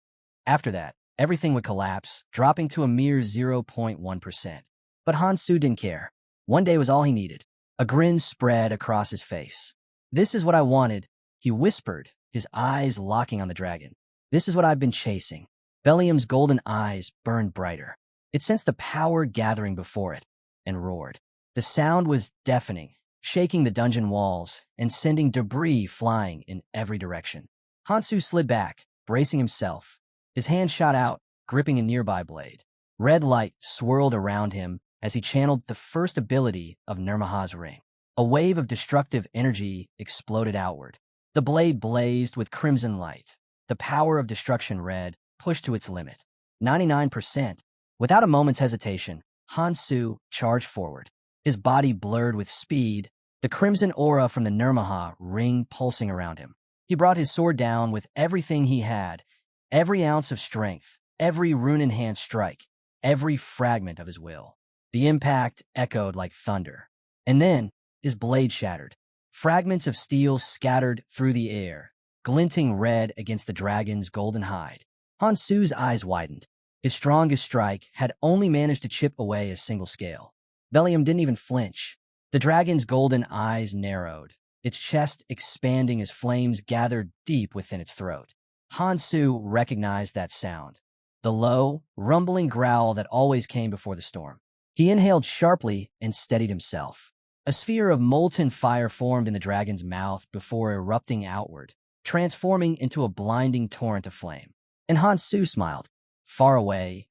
After that, everything would collapse, dropping to a mere 0.1%. But Hansu didn't care. One day was all he needed. A grin spread across his face. "This is what I wanted," he whispered, his eyes locking on the dragon. "This is what I've been chasing." Bellium's golden eyes burned brighter. It sensed the power gathering before it, and roared. The sound was deafening, shaking the dungeon walls and sending debris flying in every direction. Hansu slid back, bracing himself. His hand shot out, gripping a nearby blade. Red light swirled around him as he channeled the first ability of Nirmaha's ring. A wave of destructive energy exploded outward. The blade blazed with crimson light. The power of destruction red pushed to its limit. 99%. Without a moment's hesitation, Hansu charged forward. His body blurred with speed, the crimson aura from the Nirmaha ring pulsing around him. He brought his sword down with everything he had, every ounce of strength, every rune-enhanced strike, every fragment of his will. The impact echoed like thunder. And then, his blade shattered. Fragments of steel scattered through the air, glinting red against the dragon's golden hide. Hansu's eyes widened. His strongest strike had only managed to chip away a single scale. Bellium didn't even flinch. The dragon's golden eyes narrowed, its chest expanding as flames gathered deep within its throat. Hansu recognized that sound, the low, rumbling growl that always came before the storm. He inhaled sharply and steadied himself. A sphere of molten fire formed in the dragon's mouth before erupting outward, transforming into a blinding torrent of flame. And Hansu smiled. Far away,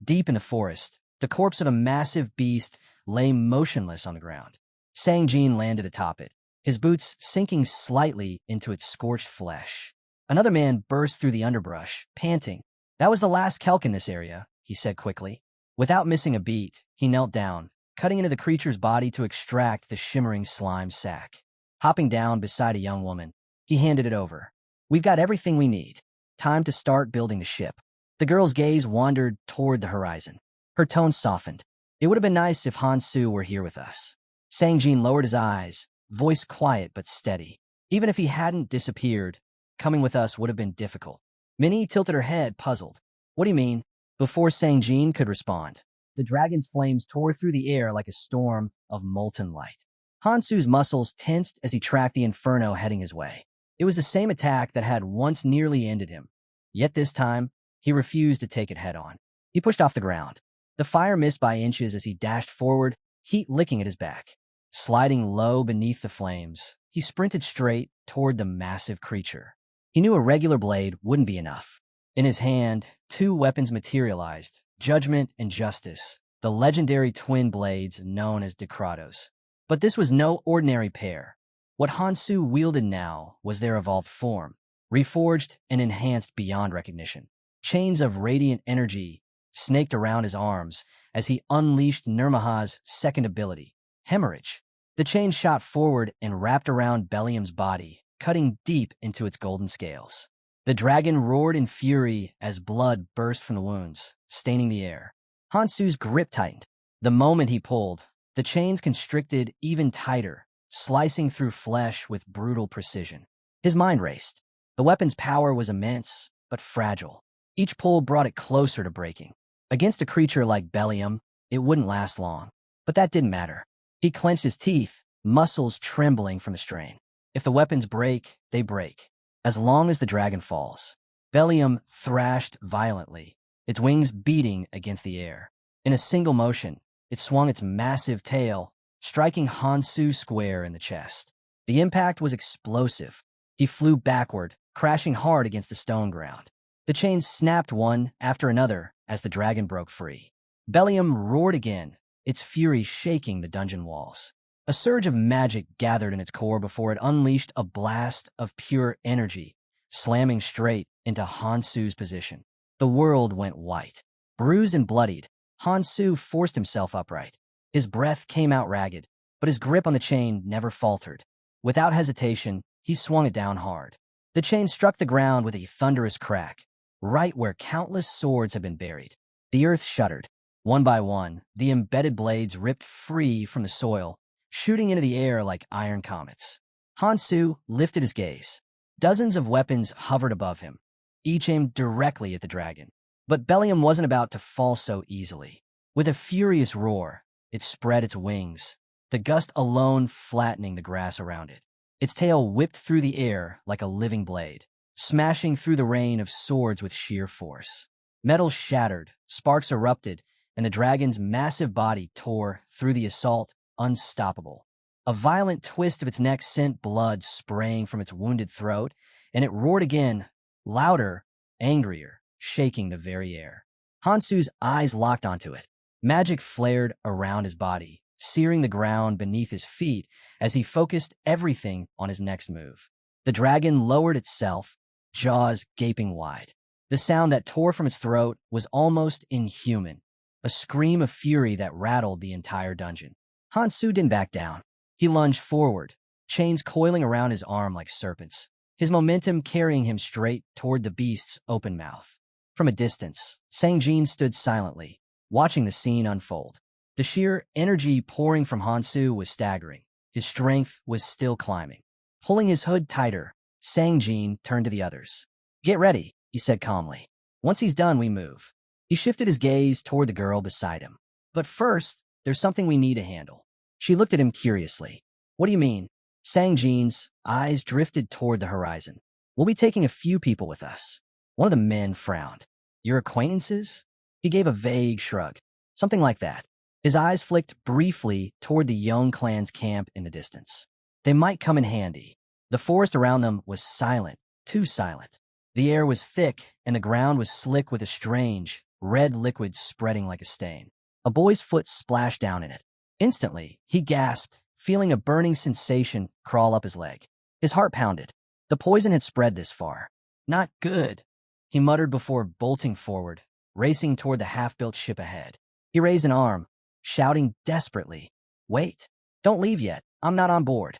deep in the forest, the corpse of a massive beast lay motionless on the ground. Sang-jin landed atop it, his boots sinking slightly into its scorched flesh. Another man burst through the underbrush, panting. "That was the last kelk in this area," he said quickly. Without missing a beat, he knelt down, cutting into the creature's body to extract the shimmering slime sack. Hopping down beside a young woman, he handed it over. "We've got everything we need. Time to start building the ship." The girl's gaze wandered toward the horizon. Her tone softened. "It would have been nice if Hansu were here with us." Sang-jin lowered his eyes, voice quiet but steady. "Even if he hadn't disappeared, coming with us would have been difficult." Minnie tilted her head, puzzled. "What do you mean?" Before Sang-jin could respond, the dragon's flames tore through the air like a storm of molten light. Hansu's muscles tensed as he tracked the inferno heading his way. It was the same attack that had once nearly ended him. Yet this time, he refused to take it head-on. He pushed off the ground. The fire missed by inches as he dashed forward, heat licking at his back. Sliding low beneath the flames, he sprinted straight toward the massive creature. He knew a regular blade wouldn't be enough. In his hand, two weapons materialized, Judgment and Justice, the legendary twin blades known as Decratos. But this was no ordinary pair. What Hansu wielded now was their evolved form, reforged and enhanced beyond recognition. Chains of radiant energy snaked around his arms as he unleashed Nirmaha's second ability, Hemorrhage. The chain shot forward and wrapped around Bellium's body, cutting deep into its golden scales. The dragon roared in fury as blood burst from the wounds, staining the air. Hansu's grip tightened. The moment he pulled, the chains constricted even tighter, slicing through flesh with brutal precision. His mind raced. The weapon's power was immense, but fragile. Each pull brought it closer to breaking. Against a creature like Bellium, it wouldn't last long. But that didn't matter. He clenched his teeth, muscles trembling from the strain. If the weapons break, they break. As long as the dragon falls. Bellium thrashed violently, its wings beating against the air. In a single motion, it swung its massive tail, striking Hansu square in the chest. The impact was explosive. He flew backward, crashing hard against the stone ground. The chains snapped one after another as the dragon broke free. Bellium roared again, its fury shaking the dungeon walls. A surge of magic gathered in its core before it unleashed a blast of pure energy, slamming straight into Hansu's position. The world went white. Bruised and bloodied, Hansu forced himself upright. His breath came out ragged, but his grip on the chain never faltered. Without hesitation, he swung it down hard. The chain struck the ground with a thunderous crack, right where countless swords had been buried. The earth shuddered. One by one, the embedded blades ripped free from the soil, shooting into the air like iron comets. Hansu lifted his gaze. Dozens of weapons hovered above him, each aimed directly at the dragon. But Bellium wasn't about to fall so easily. With a furious roar, it spread its wings, the gust alone flattening the grass around it. Its tail whipped through the air like a living blade, smashing through the rain of swords with sheer force. Metal shattered, sparks erupted, and the dragon's massive body tore through the assault, unstoppable. A violent twist of its neck sent blood spraying from its wounded throat, and it roared again, louder, angrier, shaking the very air. Hansu's eyes locked onto it. Magic flared around his body, searing the ground beneath his feet as he focused everything on his next move. The dragon lowered itself, jaws gaping wide. The sound that tore from its throat was almost inhuman, a scream of fury that rattled the entire dungeon. Hansu didn't back down. He lunged forward, chains coiling around his arm like serpents, his momentum carrying him straight toward the beast's open mouth. From a distance, Sang-jin stood silently, watching the scene unfold. The sheer energy pouring from Hansu was staggering. His strength was still climbing. Pulling his hood tighter, Sang-jin turned to the others. "Get ready," he said calmly. "Once he's done, we move." He shifted his gaze toward the girl beside him. "But first, there's something we need to handle." She looked at him curiously. "What do you mean?" Sang-jin's eyes drifted toward the horizon. "We'll be taking a few people with us." One of the men frowned. "Your acquaintances?" He gave a vague shrug. "Something like that." His eyes flicked briefly toward the young clan's camp in the distance. They might come in handy. The forest around them was silent, too silent. The air was thick, and the ground was slick with a strange, red liquid spreading like a stain. A boy's foot splashed down in it. Instantly, he gasped, feeling a burning sensation crawl up his leg. His heart pounded. The poison had spread this far. "Not good," he muttered before bolting forward, racing toward the half-built ship ahead. He raised an arm, shouting desperately, "Wait, don't leave yet, I'm not on board."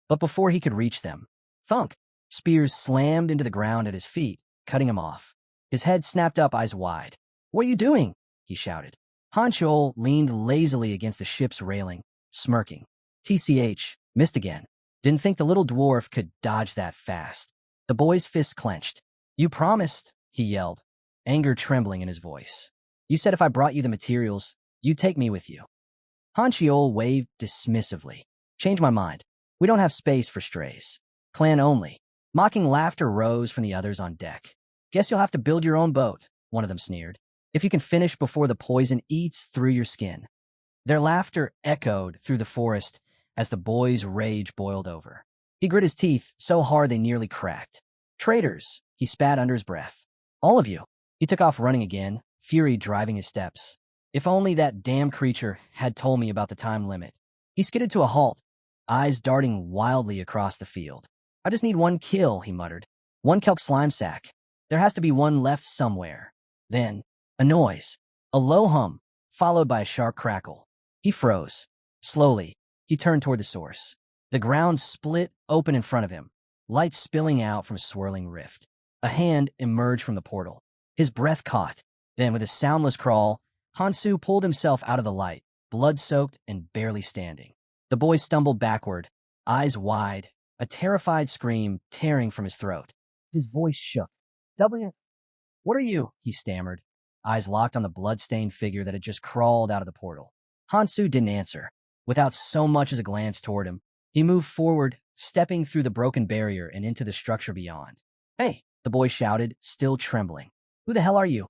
But before he could reach them, thunk! Spears slammed into the ground at his feet, cutting him off. His head snapped up, eyes wide. "What are you doing?" he shouted. Hanchul leaned lazily against the ship's railing, smirking. "TCH, missed again. Didn't think the little dwarf could dodge that fast." The boy's fists clenched. "You promised," he yelled, anger trembling in his voice. "You said if I brought you the materials, you'd take me with you." Hanchiol waved dismissively. "Change my mind. We don't have space for strays. Clan only." Mocking laughter rose from the others on deck. "Guess you'll have to build your own boat," one of them sneered. "If you can finish before the poison eats through your skin." Their laughter echoed through the forest as the boy's rage boiled over. He grit his teeth so hard they nearly cracked. "Traitors," he spat under his breath. "All of you." He took off running again, fury driving his steps. If only that damn creature had told me about the time limit. He skidded to a halt, eyes darting wildly across the field. "I just need one kill," he muttered. "One kelp slime sack. There has to be one left somewhere." Then, a noise. A low hum, followed by a sharp crackle. He froze. Slowly, he turned toward the source. The ground split open in front of him, light spilling out from a swirling rift. A hand emerged from the portal. His breath caught. Then, with a soundless crawl, Hansu pulled himself out of the light, blood-soaked and barely standing. The boy stumbled backward, eyes wide, a terrified scream tearing from his throat. His voice shook. "W, what are you?" he stammered, eyes locked on the blood-stained figure that had just crawled out of the portal. Hansu didn't answer. Without so much as a glance toward him, he moved forward, stepping through the broken barrier and into the structure beyond. "Hey!" the boy shouted, still trembling. "Who the hell are you?"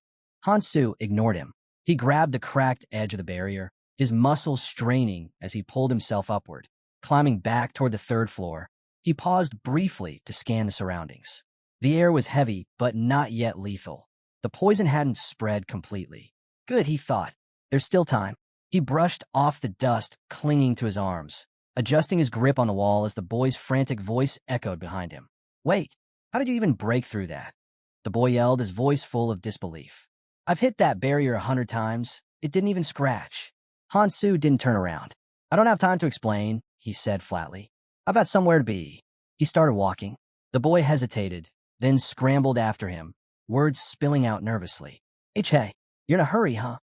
Hansu ignored him. He grabbed the cracked edge of the barrier, his muscles straining as he pulled himself upward. Climbing back toward the third floor, he paused briefly to scan the surroundings. The air was heavy, but not yet lethal. The poison hadn't spread completely. Good, he thought. There's still time. He brushed off the dust clinging to his arms, adjusting his grip on the wall as the boy's frantic voice echoed behind him. "Wait, how did you even break through that?" The boy yelled, his voice full of disbelief. "I've hit that barrier 100 times. It didn't even scratch." Hansu didn't turn around. "I don't have time to explain," he said flatly. "I've got somewhere to be." He started walking. The boy hesitated, then scrambled after him, words spilling out nervously. "Hey, you're in a hurry, huh?"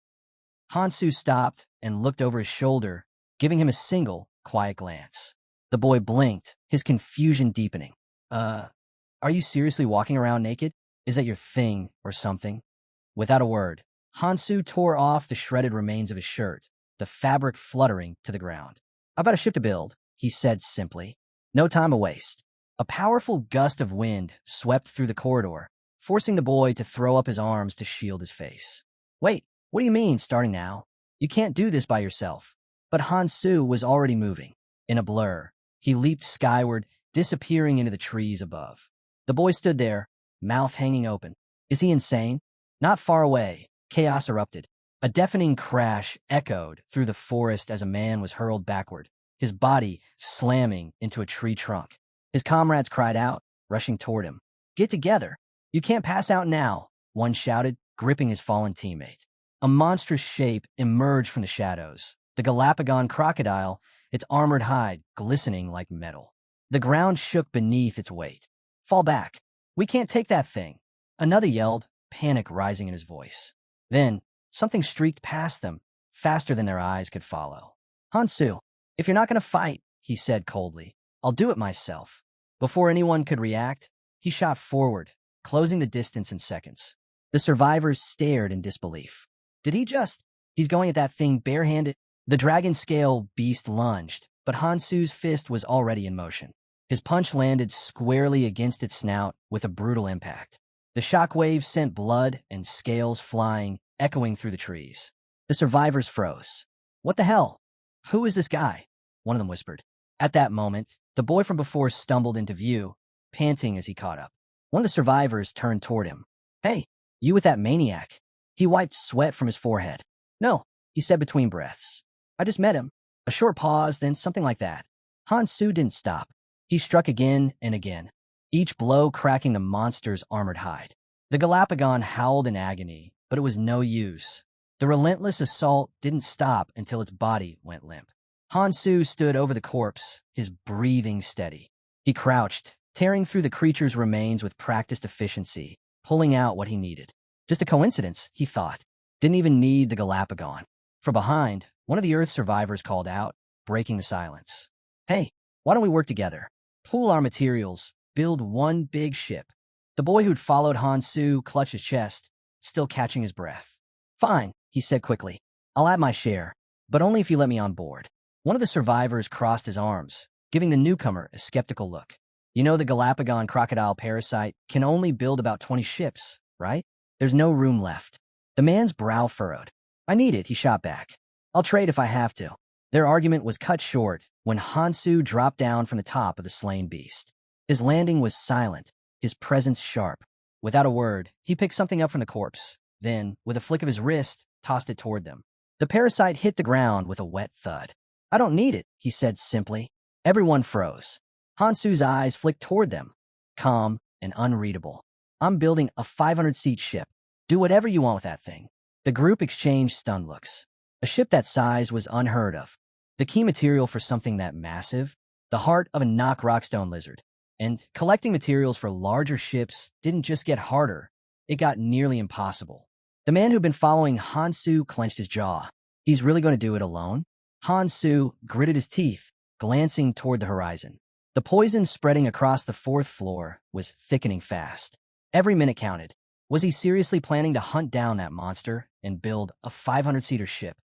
Hansu stopped and looked over his shoulder, giving him a single, quiet glance. The boy blinked, his confusion deepening. Are you seriously walking around naked? Is that your thing or something?" Without a word, Hansu tore off the shredded remains of his shirt, the fabric fluttering to the ground. "I've got a ship to build," he said simply. "No time to waste." A powerful gust of wind swept through the corridor, forcing the boy to throw up his arms to shield his face. "Wait, what do you mean, starting now? You can't do this by yourself." But Hansu was already moving. In a blur, he leaped skyward, disappearing into the trees above. The boy stood there, mouth hanging open. Is he insane? Not far away, chaos erupted. A deafening crash echoed through the forest as a man was hurled backward, his body slamming into a tree trunk. His comrades cried out, rushing toward him. "Get together! You can't pass out now," one shouted, gripping his fallen teammate. A monstrous shape emerged from the shadows, the Galapagos crocodile, its armored hide glistening like metal. The ground shook beneath its weight. "Fall back! We can't take that thing!" Another yelled, panic rising in his voice. Then, something streaked past them, faster than their eyes could follow. "Hansu, if you're not going to fight," he said coldly, "I'll do it myself." Before anyone could react, he shot forward, closing the distance in seconds. The survivors stared in disbelief. Did he just... He's going at that thing barehanded? The dragon scale beast lunged, but Hansu's fist was already in motion. His punch landed squarely against its snout with a brutal impact. The shockwave sent blood and scales flying, echoing through the trees. The survivors froze. "What the hell? Who is this guy?" one of them whispered. At that moment, the boy from before stumbled into view, panting as he caught up. One of the survivors turned toward him. "Hey, you with that maniac?" He wiped sweat from his forehead. "No," he said between breaths. "I just met him." A short pause, then something like that. Hansu didn't stop. He struck again and again, each blow cracking the monster's armored hide. The Galapagos howled in agony, but it was no use. The relentless assault didn't stop until its body went limp. Hansu stood over the corpse, his breathing steady. He crouched, tearing through the creature's remains with practiced efficiency, pulling out what he needed. Just a coincidence, he thought. Didn't even need the Galapagos. From behind, one of the Earth survivors called out, breaking the silence. "Hey, why don't we work together? Pool our materials, build one big ship." The boy who'd followed Hansu clutched his chest, still catching his breath. "Fine," he said quickly. "I'll add my share, but only if you let me on board." One of the survivors crossed his arms, giving the newcomer a skeptical look. "You know the Galapagos crocodile parasite can only build about 20 ships, right? There's no room left." The man's brow furrowed. "I need it," he shot back. "I'll trade if I have to." Their argument was cut short when Hansu dropped down from the top of the slain beast. His landing was silent, his presence sharp. Without a word, he picked something up from the corpse, then, with a flick of his wrist, tossed it toward them. The parasite hit the ground with a wet thud. "I don't need it," he said simply. Everyone froze. Hansu's eyes flicked toward them, calm and unreadable. "I'm building a 500-seat ship. Do whatever you want with that thing." The group exchanged stunned looks. A ship that size was unheard of. The key material for something that massive, the heart of a knock rockstone lizard. And collecting materials for larger ships didn't just get harder, it got nearly impossible. The man who'd been following Hansu clenched his jaw. He's really going to do it alone? Hansu gritted his teeth, glancing toward the horizon. The poison spreading across the fourth floor was thickening fast. Every minute counted. Was he seriously planning to hunt down that monster and build a 500-seater ship?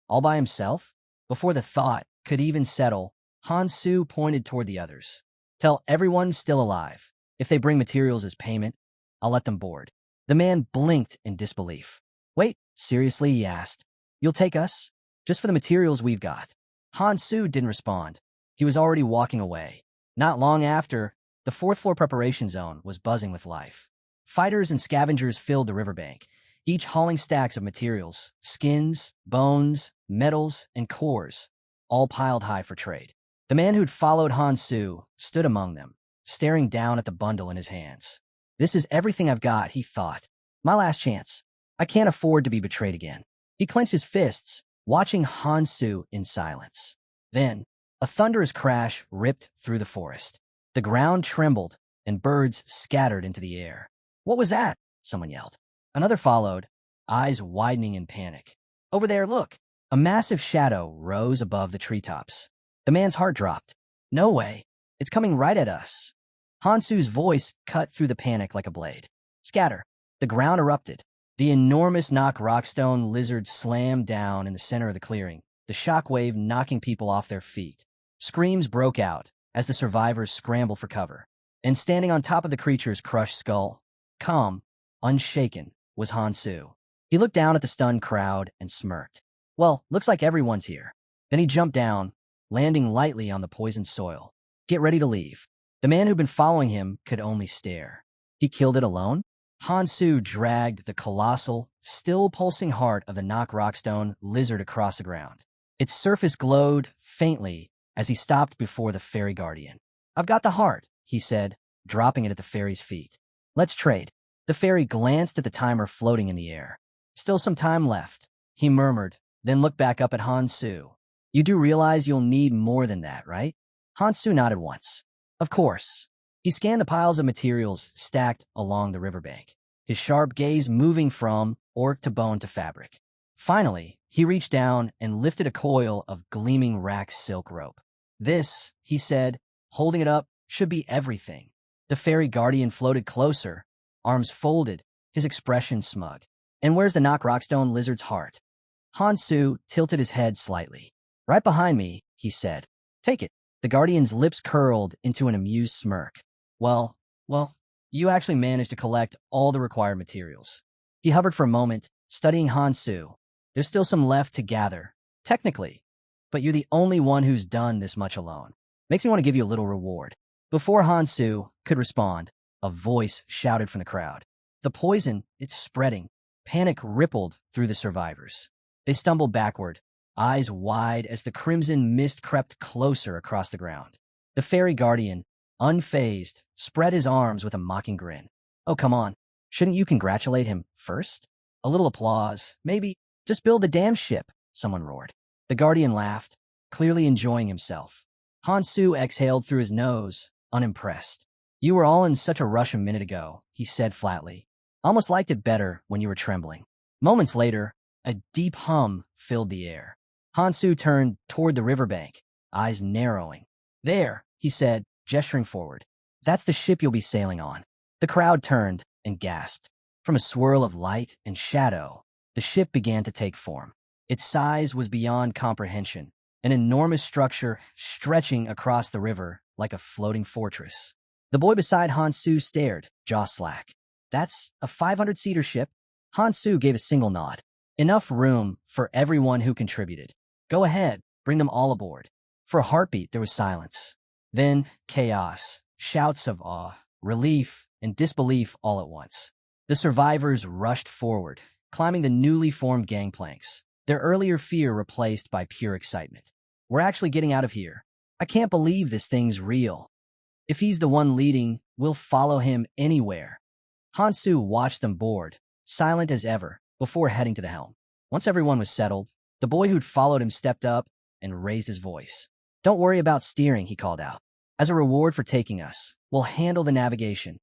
All by himself? Before the thought could even settle, Hansu pointed toward the others. "Tell everyone still alive. If they bring materials as payment, I'll let them board." The man blinked in disbelief. "Wait, seriously?" he asked. "You'll take us? Just for the materials we've got?" Hansu didn't respond. He was already walking away. Not long after, the fourth-floor preparation zone was buzzing with life. Fighters and scavengers filled the riverbank, each hauling stacks of materials, skins, bones, metals, and cores, all piled high for trade. The man who'd followed Hansu stood among them, staring down at the bundle in his hands. "This is everything I've got," he thought. "My last chance. I can't afford to be betrayed again." He clenched his fists, watching Hansu in silence. Then, a thunderous crash ripped through the forest. The ground trembled, and birds scattered into the air. "What was that?" someone yelled. Another followed, eyes widening in panic. "Over there, look!" A massive shadow rose above the treetops. The man's heart dropped. "No way. It's coming right at us." Hansu's voice cut through the panic like a blade. "Scatter." The ground erupted. The enormous rockstone lizard slammed down in the center of the clearing, the shockwave knocking people off their feet. Screams broke out as the survivors scrambled for cover. And standing on top of the creature's crushed skull, calm, unshaken, was Hansu. He looked down at the stunned crowd and smirked. Well, looks like everyone's here. Then he jumped down, landing lightly on the poisoned soil. Get ready to leave. The man who'd been following him could only stare. He killed it alone? Hansu dragged the colossal, still pulsing heart of the rockstone lizard across the ground. Its surface glowed faintly as he stopped before the fairy guardian. I've got the heart, he said, dropping it at the fairy's feet. Let's trade. The fairy glanced at the timer floating in the air. Still some time left, he murmured, then looked back up at Hansu. You do realize you'll need more than that, right? Hansu nodded once. Of course. He scanned the piles of materials stacked along the riverbank, his sharp gaze moving from orc to bone to fabric. Finally, he reached down and lifted a coil of gleaming rack silk rope. This, he said, holding it up, should be everything. The fairy guardian floated closer, arms folded, his expression smug. And where's the rockstone lizard's heart? Hansu tilted his head slightly. Right behind me, he said. Take it. The guardian's lips curled into an amused smirk. Well, you actually managed to collect all the required materials. He hovered for a moment, studying Hansu. There's still some left to gather, technically, but you're the only one who's done this much alone. Makes me want to give you a little reward. Before Hansu could respond, a voice shouted from the crowd. The poison, it's spreading. Panic rippled through the survivors. They stumbled backward, eyes wide as the crimson mist crept closer across the ground. The fairy guardian, unfazed, spread his arms with a mocking grin. Oh, come on. Shouldn't you congratulate him first? A little applause, maybe. Just build the damn ship, someone roared. The guardian laughed, clearly enjoying himself. Hansu exhaled through his nose, unimpressed. You were all in such a rush a minute ago, he said flatly. Almost liked it better when you were trembling. Moments later, a deep hum filled the air. Hansu turned toward the riverbank, eyes narrowing. There, he said, gesturing forward. That's the ship you'll be sailing on. The crowd turned and gasped. From a swirl of light and shadow, the ship began to take form. Its size was beyond comprehension, an enormous structure stretching across the river like a floating fortress. The boy beside Hansu stared, jaw slack. That's a 500-seater ship? Hansu gave a single nod. Enough room for everyone who contributed. Go ahead, bring them all aboard. For a heartbeat, there was silence. Then chaos, shouts of awe, relief, and disbelief all at once. The survivors rushed forward, climbing the newly formed gangplanks, their earlier fear replaced by pure excitement. We're actually getting out of here. I can't believe this thing's real. If he's the one leading, we'll follow him anywhere. Hansu watched them board, silent as ever, before heading to the helm. Once everyone was settled, the boy who'd followed him stepped up and raised his voice. Don't worry about steering, he called out. As a reward for taking us, we'll handle the navigation.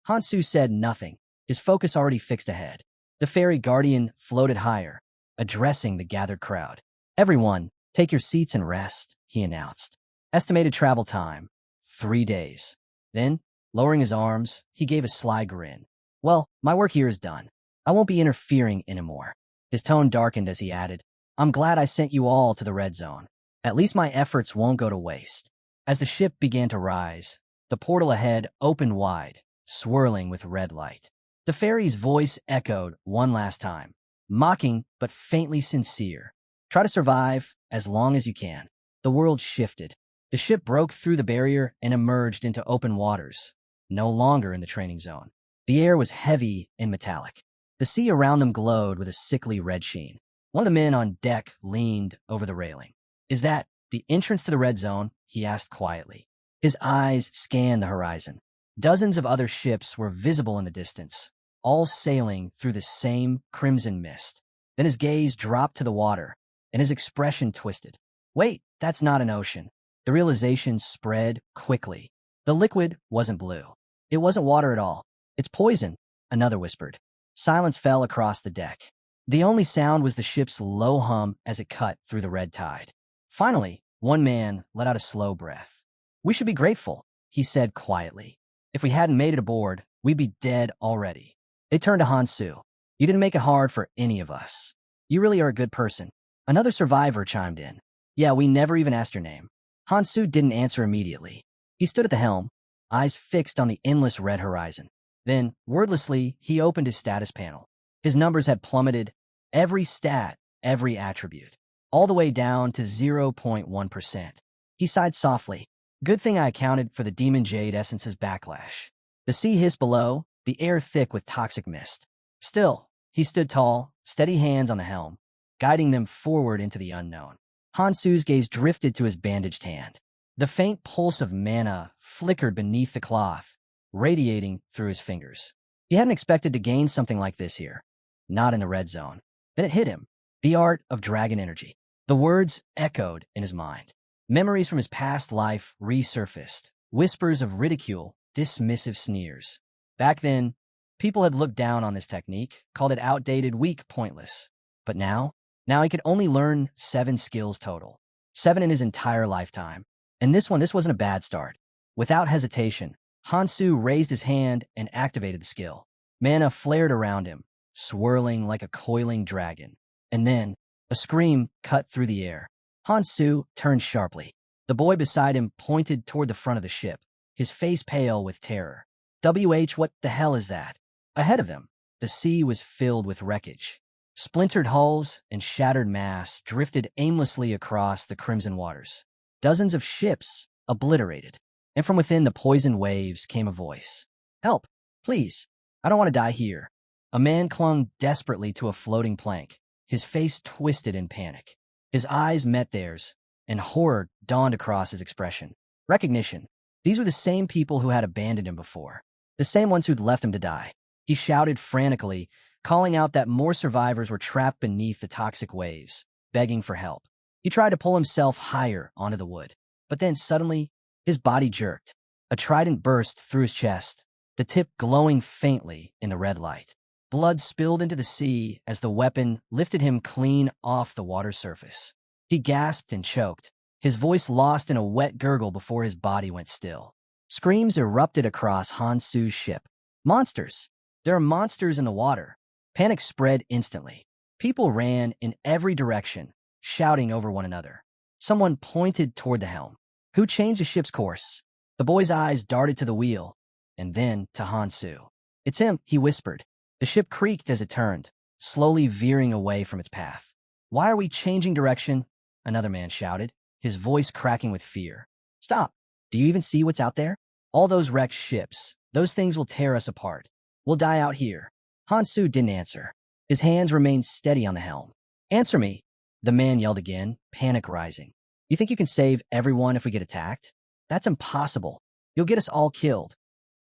Hansu said nothing, his focus already fixed ahead. The fairy guardian floated higher, addressing the gathered crowd. Everyone, take your seats and rest, he announced. Estimated travel time, 3 days. Then, lowering his arms, he gave a sly grin. Well, my work here is done. I won't be interfering anymore. His tone darkened as he added, I'm glad I sent you all to the red zone. At least my efforts won't go to waste. As the ship began to rise, the portal ahead opened wide, swirling with red light. The fairy's voice echoed one last time, mocking but faintly sincere. Try to survive as long as you can. The world shifted. The ship broke through the barrier and emerged into open waters, no longer in the training zone. The air was heavy and metallic. The sea around them glowed with a sickly red sheen. One of the men on deck leaned over the railing. Is that the entrance to the red zone? He asked quietly. His eyes scanned the horizon. Dozens of other ships were visible in the distance, all sailing through the same crimson mist. Then his gaze dropped to the water, and his expression twisted. Wait, that's not an ocean. The realization spread quickly. The liquid wasn't blue. It wasn't water at all. It's poison, another whispered. Silence fell across the deck. The only sound was the ship's low hum as it cut through the red tide. Finally, one man let out a slow breath. We should be grateful, he said quietly. If we hadn't made it aboard, we'd be dead already. They turned to Hansu. You didn't make it hard for any of us. You really are a good person. Another survivor chimed in. Yeah, we never even asked your name. Hansu didn't answer immediately. He stood at the helm, eyes fixed on the endless red horizon. Then, wordlessly, he opened his status panel. His numbers had plummeted, every stat, every attribute, all the way down to 0.1%. He sighed softly. Good thing I accounted for the Demon Jade Essence's backlash. The sea hissed below, the air thick with toxic mist. Still, he stood tall, steady hands on the helm, guiding them forward into the unknown. Hansu's gaze drifted to his bandaged hand. The faint pulse of mana flickered beneath the cloth, radiating through his fingers. He hadn't expected to gain something like this here. Not in the red zone. Then it hit him. The art of dragon energy. The words echoed in his mind. Memories from his past life resurfaced. Whispers of ridicule, dismissive sneers. Back then, people had looked down on this technique, called it outdated, weak, pointless. But now he could only learn 7 skills total. 7 in his entire lifetime. And this wasn't a bad start. Without hesitation, Hansu raised his hand and activated the skill. Mana flared around him, swirling like a coiling dragon. And then, a scream cut through the air. Hansu turned sharply. The boy beside him pointed toward the front of the ship, his face pale with terror. What the hell is that? Ahead of them, the sea was filled with wreckage. Splintered hulls and shattered masts drifted aimlessly across the crimson waters. Dozens of ships obliterated. And from within the poisoned waves came a voice. Help, please. I don't want to die here. A man clung desperately to a floating plank, his face twisted in panic. His eyes met theirs, and horror dawned across his expression. Recognition. These were the same people who had abandoned him before. The same ones who'd left him to die. He shouted frantically, calling out that more survivors were trapped beneath the toxic waves, begging for help. He tried to pull himself higher onto the wood, but then suddenly, his body jerked. A trident burst through his chest, the tip glowing faintly in the red light. Blood spilled into the sea as the weapon lifted him clean off the water's surface. He gasped and choked, his voice lost in a wet gurgle before his body went still. Screams erupted across Hansu's ship. Monsters! There are monsters in the water. Panic spread instantly. People ran in every direction, shouting over one another. Someone pointed toward the helm. Who changed the ship's course? The boy's eyes darted to the wheel, and then to Hansu. It's him, he whispered. The ship creaked as it turned, slowly veering away from its path. Why are we changing direction? Another man shouted, his voice cracking with fear. Stop! Do you even see what's out there? All those wrecked ships. Those things will tear us apart. We'll die out here. Hansu didn't answer. His hands remained steady on the helm. Answer me! The man yelled again, panic rising. You think you can save everyone if we get attacked? That's impossible. You'll get us all killed.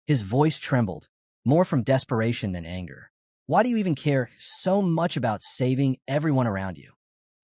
His voice trembled, more from desperation than anger. Why do you even care so much about saving everyone around you?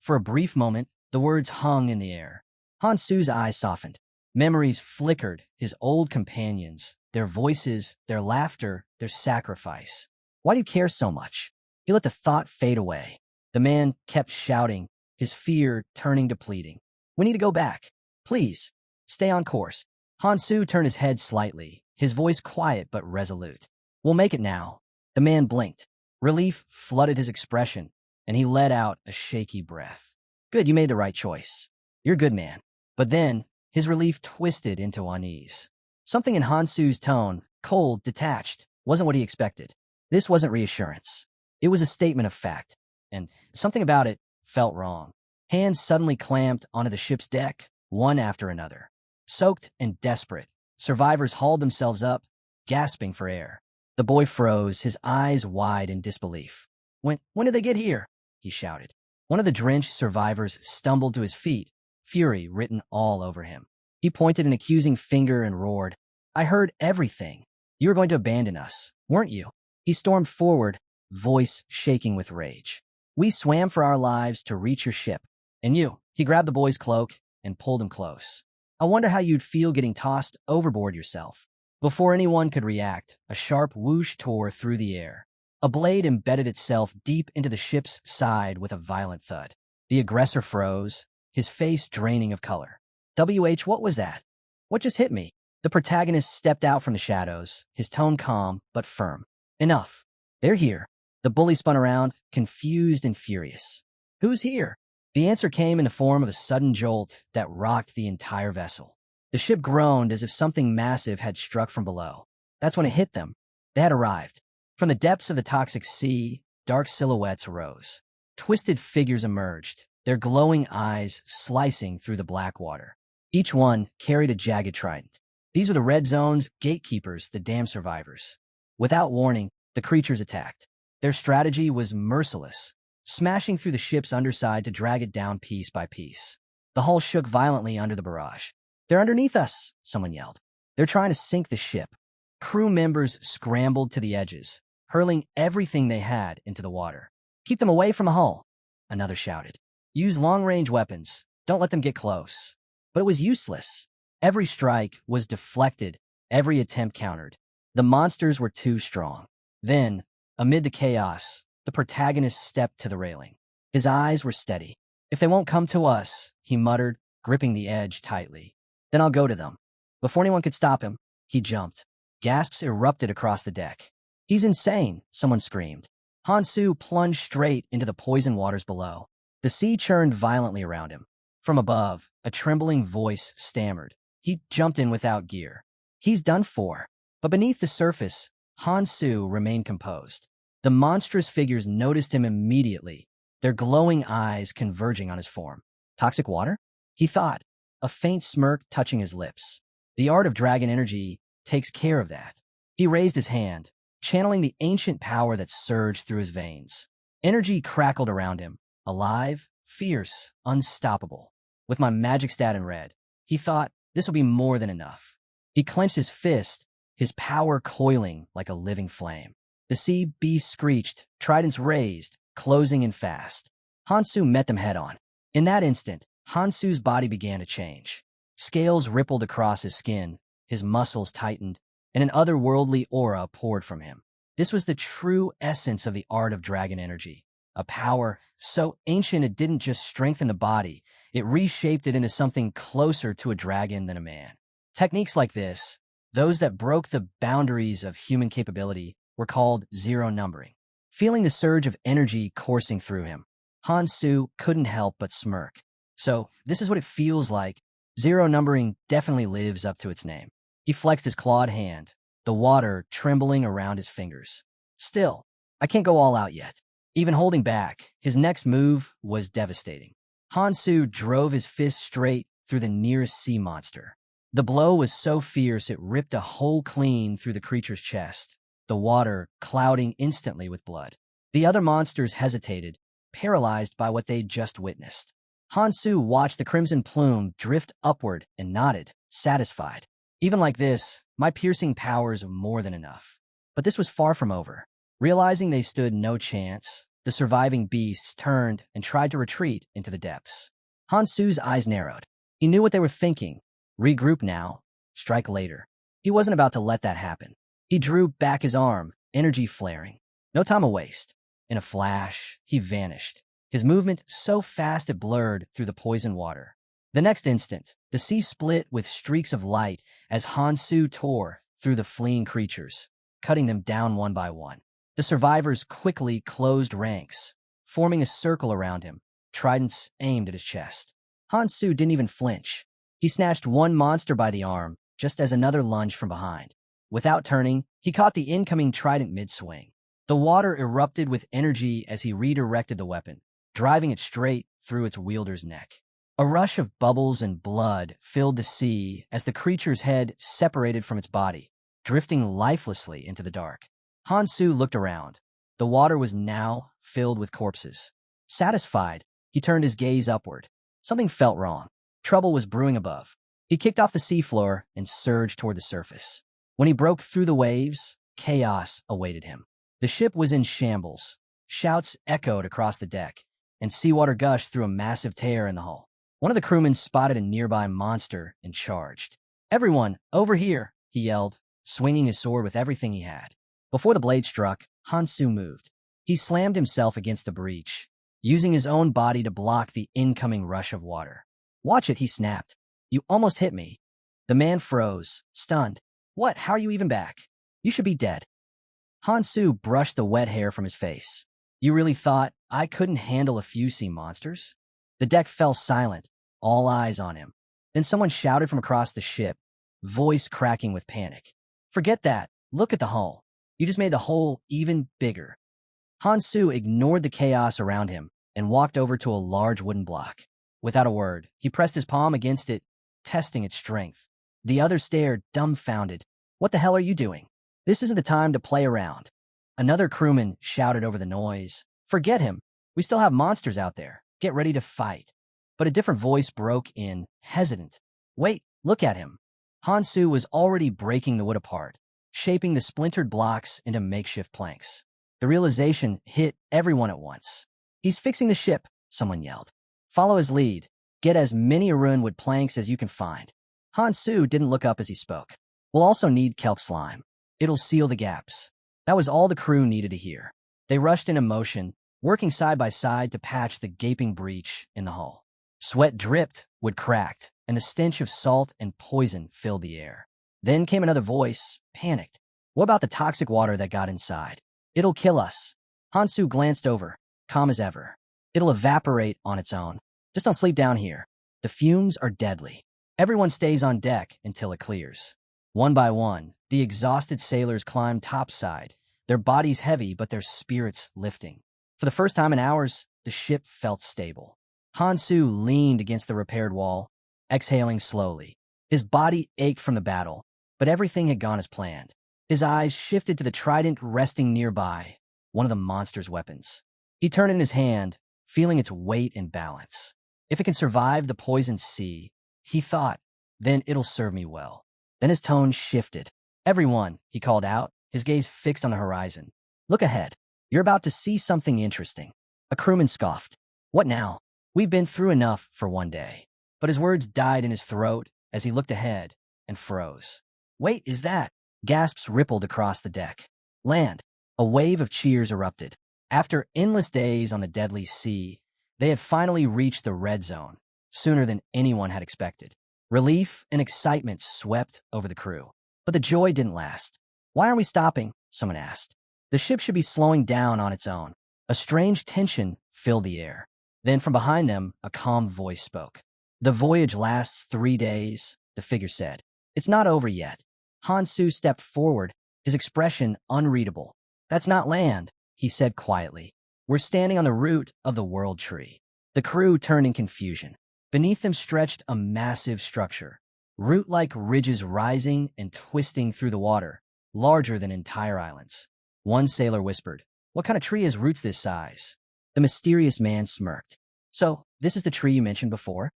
For a brief moment, the words hung in the air. Hansu's eyes softened. Memories flickered, his old companions, their voices, their laughter, their sacrifice. Why do you care so much? He let the thought fade away. The man kept shouting, his fear turning to pleading. We need to go back. Please, stay on course. Hansu turned his head slightly, his voice quiet but resolute. We'll make it now. The man blinked. Relief flooded his expression, and he let out a shaky breath. Good, you made the right choice. You're a good man. But then, his relief twisted into unease. Something in Hansu's tone, cold, detached, wasn't what he expected. This wasn't reassurance. It was a statement of fact, and something about it felt wrong. Hands suddenly clamped onto the ship's deck, one after another. Soaked and desperate, survivors hauled themselves up, gasping for air. The boy froze, his eyes wide in disbelief. When did they get here? He shouted. One of the drenched survivors stumbled to his feet, fury written all over him. He pointed an accusing finger and roared, I heard everything. You were going to abandon us, weren't you? He stormed forward, voice shaking with rage. We swam for our lives to reach your ship. And you, he grabbed the boy's cloak and pulled him close. I wonder how you'd feel getting tossed overboard yourself. Before anyone could react, a sharp whoosh tore through the air. A blade embedded itself deep into the ship's side with a violent thud. The aggressor froze, his face draining of color. What was that? What just hit me? The protagonist stepped out from the shadows, his tone calm but firm. Enough. They're here. The The bully spun around, confused and furious. Who's here? The answer came in the form of a sudden jolt that rocked the entire vessel. The ship groaned as if something massive had struck from below. That's when it hit them. They had arrived. From the depths of the toxic sea, dark silhouettes rose. Twisted figures emerged, their glowing eyes slicing through the black water. Each one carried a jagged trident. These were the Red Zone's gatekeepers, the damned survivors. Without warning, the creatures attacked. Their strategy was merciless, smashing through the ship's underside to drag it down piece by piece. The hull shook violently under the barrage. "They're underneath us," someone yelled. "They're trying to sink the ship." Crew members scrambled to the edges, hurling everything they had into the water. "Keep them away from the hull," another shouted. "Use long-range weapons. Don't let them get close." But it was useless. Every strike was deflected, every attempt countered. The monsters were too strong. Then, amid the chaos, the protagonist stepped to the railing. His eyes were steady. "If they won't come to us," he muttered, gripping the edge tightly, "then I'll go to them." Before anyone could stop him, he jumped. Gasps erupted across the deck. "He's insane," someone screamed. Hansu plunged straight into the poison waters below. The sea churned violently around him. From above, a trembling voice stammered. He jumped in without gear. He's done for. But beneath the surface, Hansu remained composed. The monstrous figures noticed him immediately, their glowing eyes converging on his form. Toxic water? He thought, a faint smirk touching his lips. The art of dragon energy takes care of that. He raised his hand, channeling the ancient power that surged through his veins. Energy crackled around him, alive, fierce, unstoppable. With my magic stat in red, he thought this would be more than enough. He clenched his fist, his power coiling like a living flame. The sea beast screeched, tridents raised, closing in fast. Hansu met them head-on. In that instant, Hansu's body began to change. Scales rippled across his skin, his muscles tightened, and an otherworldly aura poured from him. This was the true essence of the art of dragon energy. A power so ancient it didn't just strengthen the body, it reshaped it into something closer to a dragon than a man. Techniques like this, those that broke the boundaries of human capability, were called zero numbering. Feeling the surge of energy coursing through him, Hansu couldn't help but smirk. So, this is what it feels like. Zero numbering definitely lives up to its name. He flexed his clawed hand, the water trembling around his fingers. Still, I can't go all out yet. Even holding back, his next move was devastating. Hansu drove his fist straight through the nearest sea monster. The blow was so fierce it ripped a hole clean through the creature's chest, the water clouding instantly with blood. The other monsters hesitated, paralyzed by what they'd just witnessed. Hansu watched the crimson plume drift upward and nodded, satisfied. Even like this, my piercing powers are more than enough. But this was far from over. Realizing they stood no chance, the surviving beasts turned and tried to retreat into the depths. Hansu's eyes narrowed. He knew what they were thinking. Regroup now, strike later. He wasn't about to let that happen. He drew back his arm, energy flaring. No time to waste. In a flash, he vanished, his movement so fast it blurred through the poison water. The next instant, the sea split with streaks of light as Hansu tore through the fleeing creatures, cutting them down one by one. The survivors quickly closed ranks, forming a circle around him, tridents aimed at his chest. Hansu didn't even flinch. He snatched one monster by the arm, just as another lunged from behind. Without turning, he caught the incoming trident mid-swing. The water erupted with energy as he redirected the weapon, driving it straight through its wielder's neck. A rush of bubbles and blood filled the sea as the creature's head separated from its body, drifting lifelessly into the dark. Hansu looked around. The water was now filled with corpses. Satisfied, he turned his gaze upward. Something felt wrong. Trouble was brewing above. He kicked off the seafloor and surged toward the surface. When he broke through the waves, chaos awaited him. The ship was in shambles. Shouts echoed across the deck, and seawater gushed through a massive tear in the hull. One of the crewmen spotted a nearby monster and charged. "Everyone, over here!" he yelled, swinging his sword with everything he had. Before the blade struck, Hansu moved. He slammed himself against the breach, using his own body to block the incoming rush of water. "Watch it," he snapped. "You almost hit me." The man froze, stunned. "What? How are you even back? You should be dead." Hansu brushed the wet hair from his face. You really thought I couldn't handle a few sea monsters? The deck fell silent, all eyes on him. Then someone shouted from across the ship, voice cracking with panic. Forget that. Look at the hull. You just made the hole even bigger. Hansu ignored the chaos around him and walked over to a large wooden block. Without a word, he pressed his palm against it, testing its strength. The other stared, dumbfounded. What the hell are you doing? This isn't the time to play around. Another crewman shouted over the noise. Forget him. We still have monsters out there. Get ready to fight. But a different voice broke in, hesitant. Wait, look at him. Hansu was already breaking the wood apart, shaping the splintered blocks into makeshift planks. The realization hit everyone at once. He's fixing the ship, someone yelled. Follow his lead. Get as many Arun wood planks as you can find. Hansu didn't look up as he spoke. We'll also need kelp slime. It'll seal the gaps. That was all the crew needed to hear. They rushed in motion, working side by side to patch the gaping breach in the hull. Sweat dripped, wood cracked, and the stench of salt and poison filled the air. Then came another voice, panicked. What about the toxic water that got inside? It'll kill us. Hansu glanced over, calm as ever. It'll evaporate on its own. Just don't sleep down here. The fumes are deadly. Everyone stays on deck until it clears. One by one, the exhausted sailors climbed topside, their bodies heavy but their spirits lifting. For the first time in hours, the ship felt stable. Hansu leaned against the repaired wall, exhaling slowly. His body ached from the battle, but everything had gone as planned. His eyes shifted to the trident resting nearby, one of the monster's weapons. He turned in his hand, feeling its weight and balance. If it can survive the poisoned sea, he thought, then it'll serve me well. Then his tone shifted. Everyone, he called out, his gaze fixed on the horizon. Look ahead. You're about to see something interesting. A crewman scoffed. What now? We've been through enough for one day. But his words died in his throat as he looked ahead and froze. Wait, is that? Gasps rippled across the deck. Land. A wave of cheers erupted. After endless days on the deadly sea, they had finally reached the red zone, sooner than anyone had expected. Relief and excitement swept over the crew. But the joy didn't last. Why aren't we stopping? Someone asked. The ship should be slowing down on its own. A strange tension filled the air. Then from behind them, a calm voice spoke. The voyage lasts 3 days, the figure said. It's not over yet. Hansu stepped forward, his expression unreadable. That's not land, he said quietly. We're standing on the root of the world tree. The crew turned in confusion. Beneath them stretched a massive structure, root-like ridges rising and twisting through the water, larger than entire islands. One sailor whispered, What kind of tree has roots this size? The mysterious man smirked. So, this is the tree you mentioned before?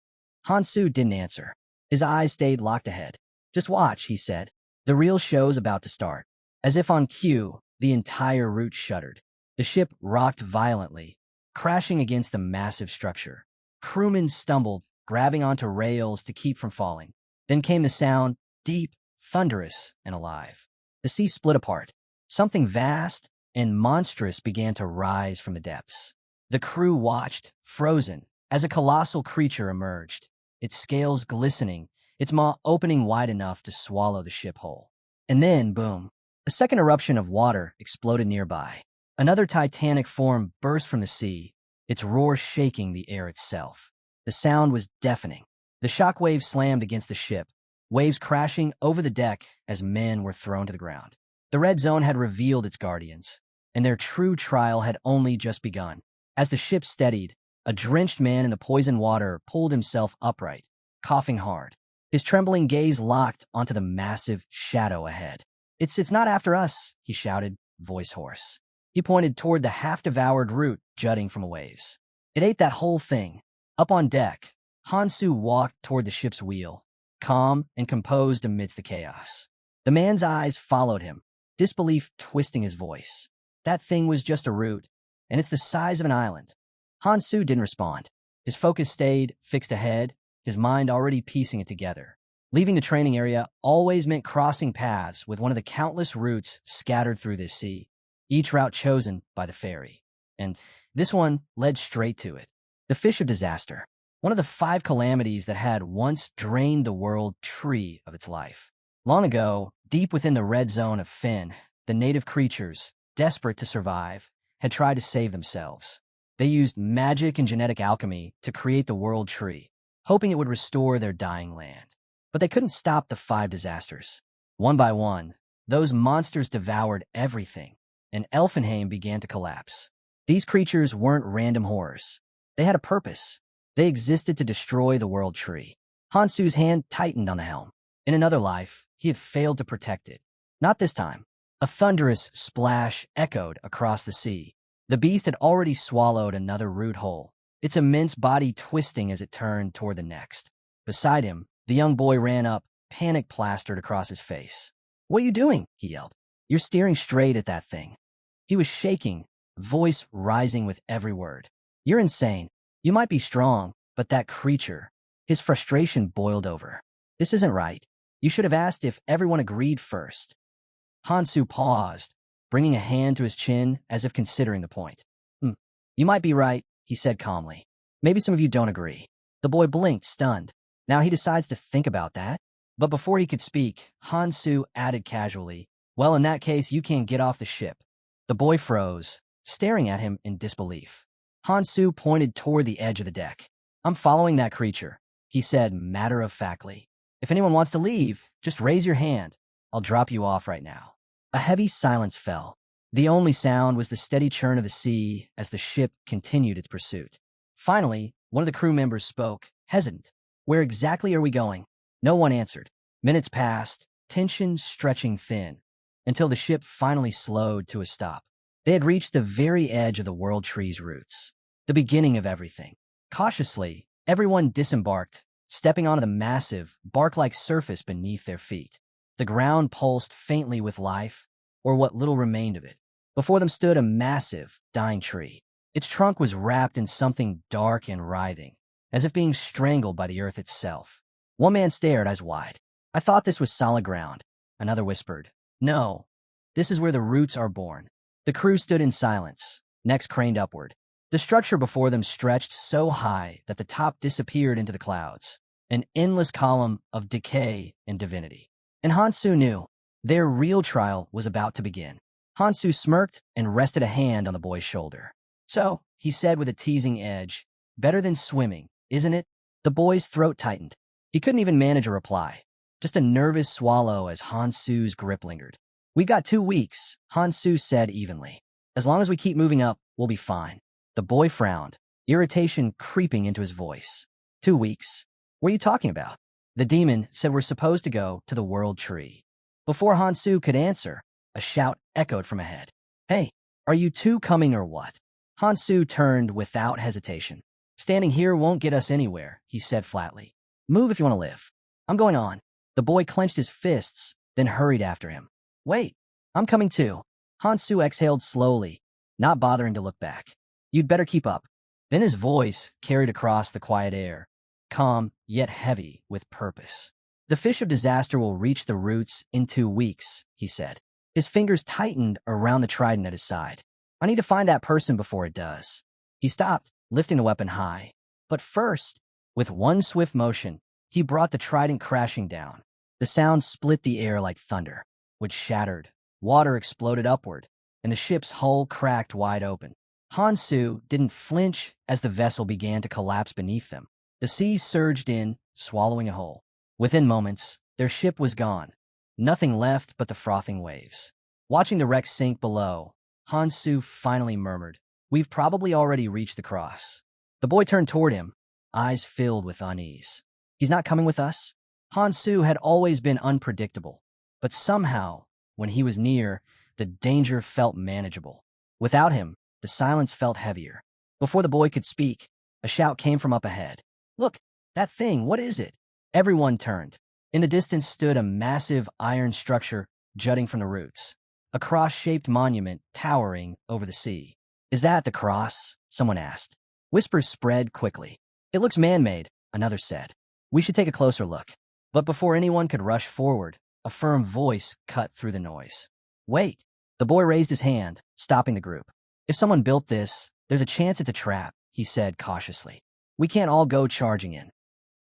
Hansu didn't answer. His eyes stayed locked ahead. Just watch, he said. The real show's about to start. As if on cue, the entire root shuddered. The ship rocked violently, crashing against the massive structure. Crewmen stumbled, grabbing onto rails to keep from falling. Then came the sound, deep, thunderous, and alive. The sea split apart. Something vast and monstrous began to rise from the depths. The crew watched, frozen, as a colossal creature emerged, its scales glistening, its maw opening wide enough to swallow the ship whole. And then, boom, a second eruption of water exploded nearby. Another titanic form burst from the sea, its roar shaking the air itself. The sound was deafening. The shock wave slammed against the ship, waves crashing over the deck as men were thrown to the ground. The red zone had revealed its guardians, and their true trial had only just begun. As the ship steadied, a drenched man in the poisoned water pulled himself upright, coughing hard. His trembling gaze locked onto the massive shadow ahead. It's not after us, he shouted, voice hoarse. He pointed toward the half-devoured root jutting from the waves. It ate that whole thing. Up on deck, Hansu walked toward the ship's wheel, calm and composed amidst the chaos. The man's eyes followed him, disbelief twisting his voice. That thing was just a root, and it's the size of an island. Hansu didn't respond. His focus stayed fixed ahead, his mind already piecing it together. Leaving the training area always meant crossing paths with one of the countless routes scattered through this sea, each route chosen by the ferry. And this one led straight to it. The fish of disaster, one of the 5 calamities that had once drained the world tree of its life. Long ago, deep within the red zone of Finn, the native creatures, desperate to survive, had tried to save themselves. They used magic and genetic alchemy to create the world tree, hoping it would restore their dying land. But they couldn't stop the 5 disasters. One by one, those monsters devoured everything, and Elfenheim began to collapse. These creatures weren't random horrors. They had a purpose. They existed to destroy the world tree. Hansu's hand tightened on the helm. In another life, he had failed to protect it. Not this time. A thunderous splash echoed across the sea. The beast had already swallowed another root hole, its immense body twisting as it turned toward the next. Beside him, the young boy ran up, panic plastered across his face. "What are you doing?" he yelled. "You're steering straight at that thing." He was shaking, voice rising with every word. "You're insane. You might be strong, but that creature..." His frustration boiled over. "This isn't right. You should have asked if everyone agreed first." Hansu paused, bringing a hand to his chin as if considering the point. You might be right," he said calmly. "Maybe some of you don't agree." The boy blinked, stunned. Now he decides to think about that? But before he could speak, Hansu added casually, "Well, in that case, you can't get off the ship." The boy froze, staring at him in disbelief. Hansu pointed toward the edge of the deck. "I'm following that creature," he said matter-of-factly. "If anyone wants to leave, just raise your hand. I'll drop you off right now." A heavy silence fell. The only sound was the steady churn of the sea as the ship continued its pursuit. Finally, one of the crew members spoke, hesitant. "Where exactly are we going?" No one answered. Minutes passed, tension stretching thin, until the ship finally slowed to a stop. They had reached the very edge of the world tree's roots, the beginning of everything. Cautiously, everyone disembarked, stepping onto the massive, bark-like surface beneath their feet. The ground pulsed faintly with life, or what little remained of it. Before them stood a massive, dying tree. Its trunk was wrapped in something dark and writhing, as if being strangled by the earth itself. One man stared, eyes wide. "I thought this was solid ground." Another whispered, "No, this is where the roots are born." The crew stood in silence, necks craned upward. The structure before them stretched so high that the top disappeared into the clouds, an endless column of decay and divinity. And Hansu knew their real trial was about to begin. Hansu smirked and rested a hand on the boy's shoulder. "So," he said with a teasing edge, "better than swimming, isn't it?" The boy's throat tightened. He couldn't even manage a reply, just a nervous swallow as Hansu's grip lingered. "We got 2 weeks," Hansu said evenly. "As long as we keep moving up, we'll be fine." The boy frowned, irritation creeping into his voice. 2 weeks? What are you talking about?" "The demon said we're supposed to go to the world tree." Before Hansu could answer, a shout echoed from ahead. "Hey, are you two coming or what?" Hansu turned without hesitation. "Standing here won't get us anywhere," he said flatly. "Move if you want to live." "I'm going on." The boy clenched his fists, then hurried after him. "Wait, I'm coming too." Hansu exhaled slowly, not bothering to look back. "You'd better keep up." Then his voice carried across the quiet air, calm yet heavy with purpose. "The fish of disaster will reach the roots in 2 weeks," he said. His fingers tightened around the trident at his side. "I need to find that person before it does." He stopped, lifting the weapon high. But first, with one swift motion, he brought the trident crashing down. The sound split the air like thunder, which shattered. Water exploded upward, and the ship's hull cracked wide open. Hansu didn't flinch as the vessel began to collapse beneath them. The sea surged in, swallowing a whole. Within moments, their ship was gone. Nothing left but the frothing waves. Watching the wreck sink below, Hansu finally murmured, "We've probably already reached the cross." The boy turned toward him, eyes filled with unease. "He's not coming with us?" Hansu had always been unpredictable, but somehow, when he was near, the danger felt manageable. Without him, the silence felt heavier. Before the boy could speak, a shout came from up ahead. "Look, that thing, what is it?" Everyone turned. In the distance stood a massive iron structure jutting from the roots, a cross-shaped monument towering over the sea. "Is that the cross?" someone asked. Whispers spread quickly. "It looks man-made," another said. "We should take a closer look." But before anyone could rush forward, a firm voice cut through the noise. "Wait." The boy raised his hand, stopping the group. "If someone built this, there's a chance it's a trap," he said cautiously. "We can't all go charging in."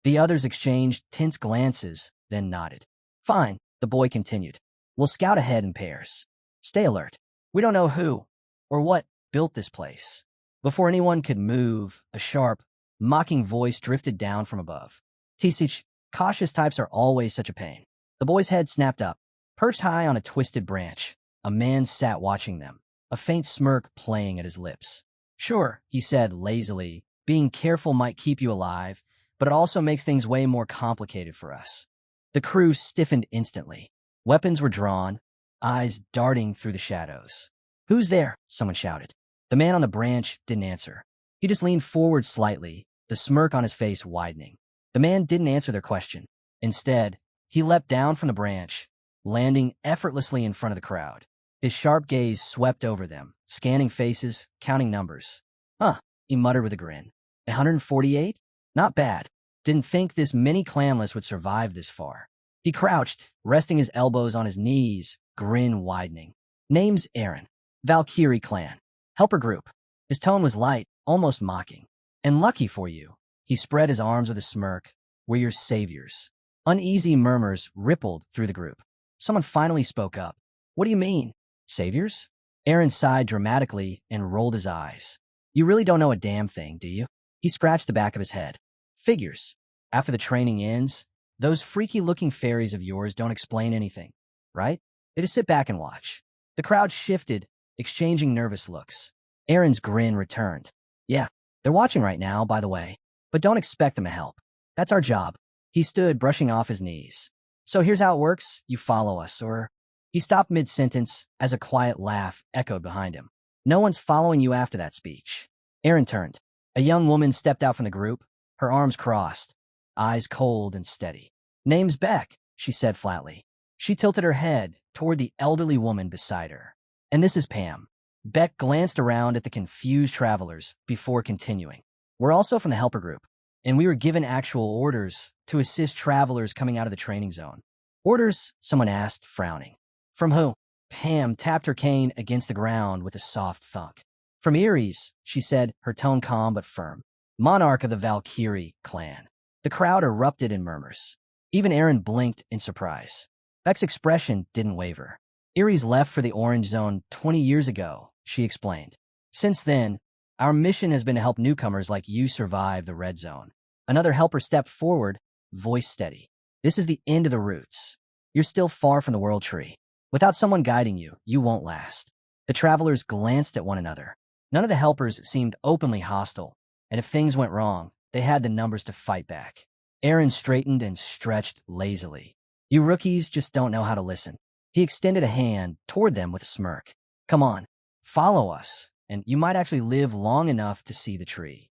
The others exchanged tense glances, then nodded. "Fine," the boy continued. "We'll scout ahead in pairs. Stay alert. We don't know who or what built this place. Before anyone could move, a sharp, mocking voice drifted down from above. Tisich, cautious types are always such a pain. The boy's head snapped up. Perched high on a twisted branch, a man sat watching them, a faint smirk playing at his lips. Sure, he said lazily, being careful might keep you alive, but it also makes things way more complicated for us. The crew stiffened instantly. Weapons were drawn, eyes darting through the shadows. Who's there? Someone shouted. The man on the branch didn't answer. He just leaned forward slightly, the smirk on his face widening. The man didn't answer their question. Instead, he leapt down from the branch, landing effortlessly in front of the crowd. His sharp gaze swept over them, scanning faces, counting numbers. Huh, he muttered with a grin. 148? Not bad. Didn't think this mini clanless would survive this far. He crouched, resting his elbows on his knees, grin widening. Name's Aaron. Valkyrie clan. Helper group. His tone was light, almost mocking. And lucky for you. He spread his arms with a smirk. We're your saviors. Uneasy murmurs rippled through the group. Someone finally spoke up. What do you mean? Saviors? Aaron sighed dramatically and rolled his eyes. You really don't know a damn thing, do you? He scratched the back of his head. Figures. After the training ends, those freaky-looking fairies of yours don't explain anything, right? They just sit back and watch. The crowd shifted, exchanging nervous looks. Aaron's grin returned. Yeah, they're watching right now, by the way, but don't expect them to help. That's our job. He stood, brushing off his knees. So here's how it works. You follow us, or... He stopped mid-sentence as a quiet laugh echoed behind him. No one's following you after that speech. Aaron turned. A young woman stepped out from the group, her arms crossed, eyes cold and steady. Name's Beck, she said flatly. She tilted her head toward the elderly woman beside her. And this is Pam. Beck glanced around at the confused travelers before continuing. We're also from the helper group, and we were given actual orders to assist travelers coming out of the training zone. Orders? Someone asked, frowning. From who? Pam tapped her cane against the ground with a soft thunk. From Erie's, she said, her tone calm but firm. Monarch of the Valkyrie clan. The crowd erupted in murmurs. Even Aaron blinked in surprise. Beck's expression didn't waver. Erie's left for the Orange Zone 20 years ago, she explained. Since then, our mission has been to help newcomers like you survive the Red Zone. Another helper stepped forward, voice steady. This is the end of the routes. You're still far from the World Tree. Without someone guiding you, you won't last. The travelers glanced at one another. None of the helpers seemed openly hostile, and if things went wrong, they had the numbers to fight back. Aaron straightened and stretched lazily. You rookies just don't know how to listen. He extended a hand toward them with a smirk. Come on, follow us, and you might actually live long enough to see the tree.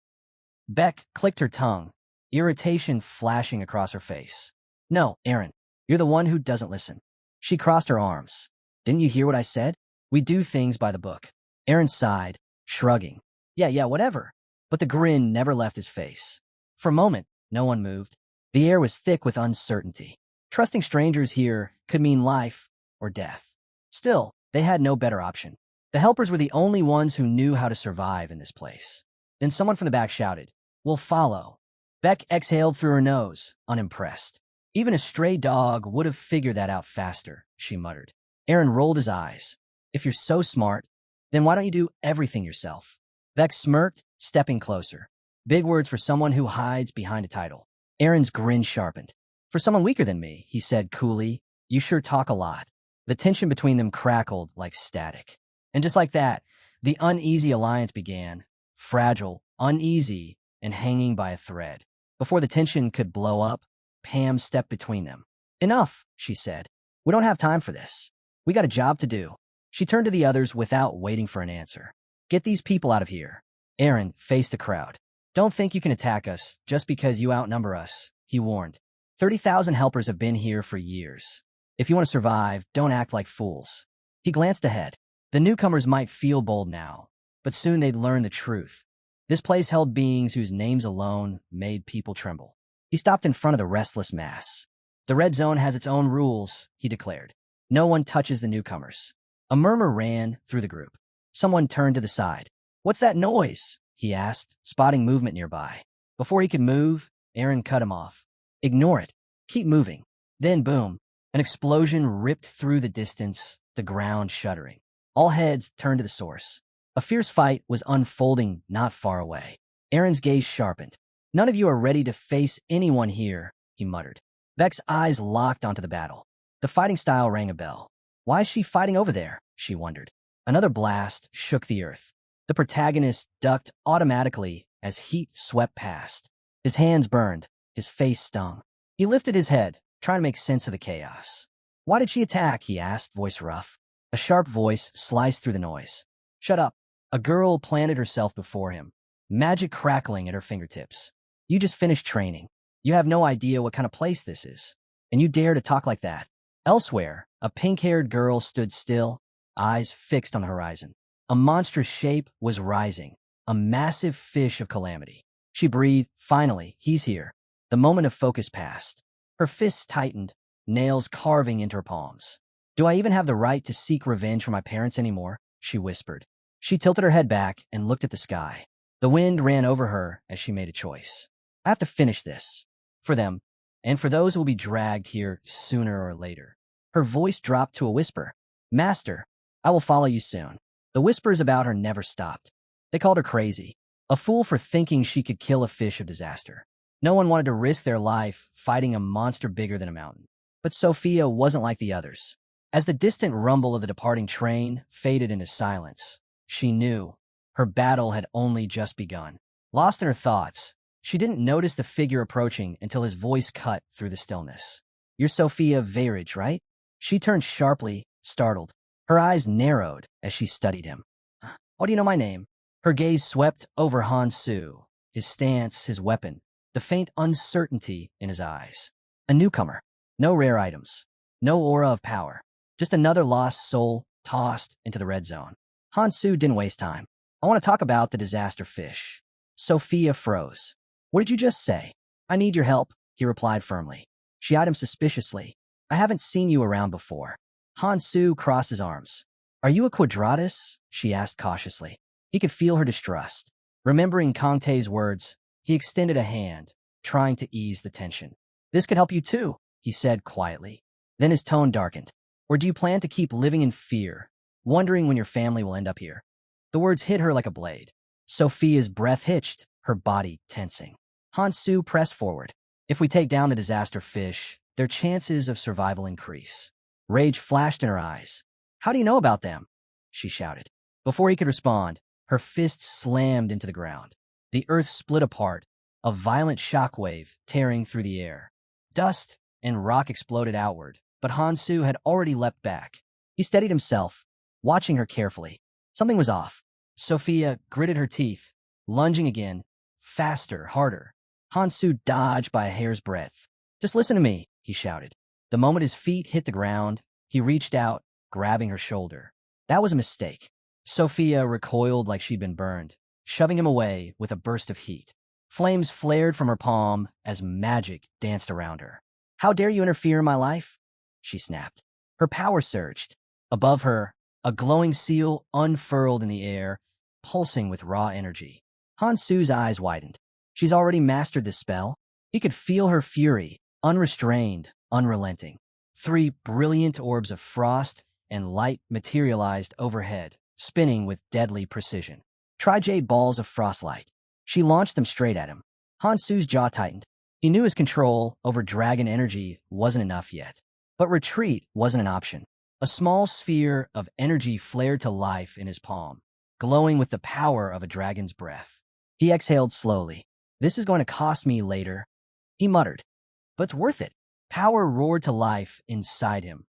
Beck clicked her tongue, irritation flashing across her face. No, Aaron, you're the one who doesn't listen. She crossed her arms. Didn't you hear what I said? We do things by the book. Aaron sighed, shrugging. Yeah, whatever. But the grin never left his face. For a moment, no one moved. The air was thick with uncertainty. Trusting strangers here could mean life or death. Still, they had no better option. The helpers were the only ones who knew how to survive in this place. Then someone from the back shouted, We'll follow. Beck exhaled through her nose, unimpressed. Even a stray dog would have figured that out faster, she muttered. Aaron rolled his eyes. If you're so smart, then why don't you do everything yourself? Beck smirked, stepping closer. Big words for someone who hides behind a title. Aaron's grin sharpened. For someone weaker than me, he said coolly, you sure talk a lot. The tension between them crackled like static. And just like that, the uneasy alliance began, fragile, uneasy, and hanging by a thread. Before the tension could blow up, Pam stepped between them. Enough, she said. We don't have time for this. We got a job to do. She turned to the others without waiting for an answer. Get these people out of here. Aaron faced the crowd. Don't think you can attack us just because you outnumber us, he warned. 30,000 helpers have been here for years. If you want to survive, don't act like fools. He glanced ahead. The newcomers might feel bold now, but soon they'd learn the truth. This place held beings whose names alone made people tremble. He stopped in front of the restless mass. The Red Zone has its own rules, he declared. No one touches the newcomers. A murmur ran through the group. Someone turned to the side. What's that noise? He asked, spotting movement nearby. Before he could move, Aaron cut him off. Ignore it. Keep moving. Then boom, an explosion ripped through the distance, the ground shuddering. All heads turned to the source. A fierce fight was unfolding not far away. Aaron's gaze sharpened. "None of you are ready to face anyone here," he muttered. Vex's eyes locked onto the battle. The fighting style rang a bell. Why is she fighting over there? She wondered. Another blast shook the earth. The protagonist ducked automatically as heat swept past. His hands burned. His face stung. He lifted his head, trying to make sense of the chaos. "Why did she attack?" he asked, voice rough. A sharp voice sliced through the noise. "Shut up." A girl planted herself before him, magic crackling at her fingertips. "You just finished training. You have no idea what kind of place this is. And you dare to talk like that." Elsewhere, a pink-haired girl stood still, eyes fixed on the horizon. A monstrous shape was rising, a massive fish of calamity. She breathed. Finally, he's here. The moment of focus passed. Her fists tightened, nails carving into her palms. "Do I even have the right to seek revenge for my parents anymore?" she whispered. She tilted her head back and looked at the sky. The wind ran over her as she made a choice. "I have to finish this. For them, and for those who will be dragged here sooner or later." Her voice dropped to a whisper. "Master, I will follow you soon." The whispers about her never stopped. They called her crazy, a fool for thinking she could kill a fish of disaster. No one wanted to risk their life fighting a monster bigger than a mountain. But Sophia wasn't like the others. As the distant rumble of the departing train faded into silence, she knew her battle had only just begun. Lost in her thoughts, she didn't notice the figure approaching until his voice cut through the stillness. "You're Sophia Veyrich, right?" She turned sharply, startled. Her eyes narrowed as she studied him. "How do you know my name?" Her gaze swept over Hansu, his stance, his weapon, the faint uncertainty in his eyes. A newcomer. No rare items. No aura of power. Just another lost soul tossed into the red zone. Hansu didn't waste time. "I want to talk about the disaster fish." Sophia froze. "What did you just say?" "I need your help," he replied firmly. She eyed him suspiciously. "I haven't seen you around before." Hansu crossed his arms. "Are you a Quadratus?" she asked cautiously. He could feel her distrust. Remembering Kangtae's words, he extended a hand, trying to ease the tension. "This could help you too," he said quietly. Then his tone darkened. "Or do you plan to keep living in fear, wondering when your family will end up here?" The words hit her like a blade. Sophia's breath hitched, her body tensing. Hansu pressed forward. "If we take down the disaster fish, their chances of survival increase." Rage flashed in her eyes. "How do you know about them?" she shouted. Before he could respond, her fist slammed into the ground. The earth split apart, a violent shockwave tearing through the air. Dust and rock exploded outward, but Hansu had already leapt back. He steadied himself, watching her carefully. Something was off. Sophia gritted her teeth, lunging again, faster, harder. Hansu dodged by a hair's breadth. "Just listen to me," he shouted. The moment his feet hit the ground, he reached out, grabbing her shoulder. That was a mistake. Sophia recoiled like she'd been burned, shoving him away with a burst of heat. Flames flared from her palm as magic danced around her. "How dare you interfere in my life?" she snapped. Her power surged. Above her, a glowing seal unfurled in the air, pulsing with raw energy. Hansu's eyes widened. She's already mastered this spell. He could feel her fury, unrestrained, unrelenting. 3 brilliant orbs of frost and light materialized overhead, spinning with deadly precision. Tri-jade balls of frostlight. She launched them straight at him. Hansu's jaw tightened. He knew his control over dragon energy wasn't enough yet. But retreat wasn't an option. A small sphere of energy flared to life in his palm, glowing with the power of a dragon's breath. He exhaled slowly. "This is going to cost me later," he muttered. "But it's worth it." Power roared to life inside him.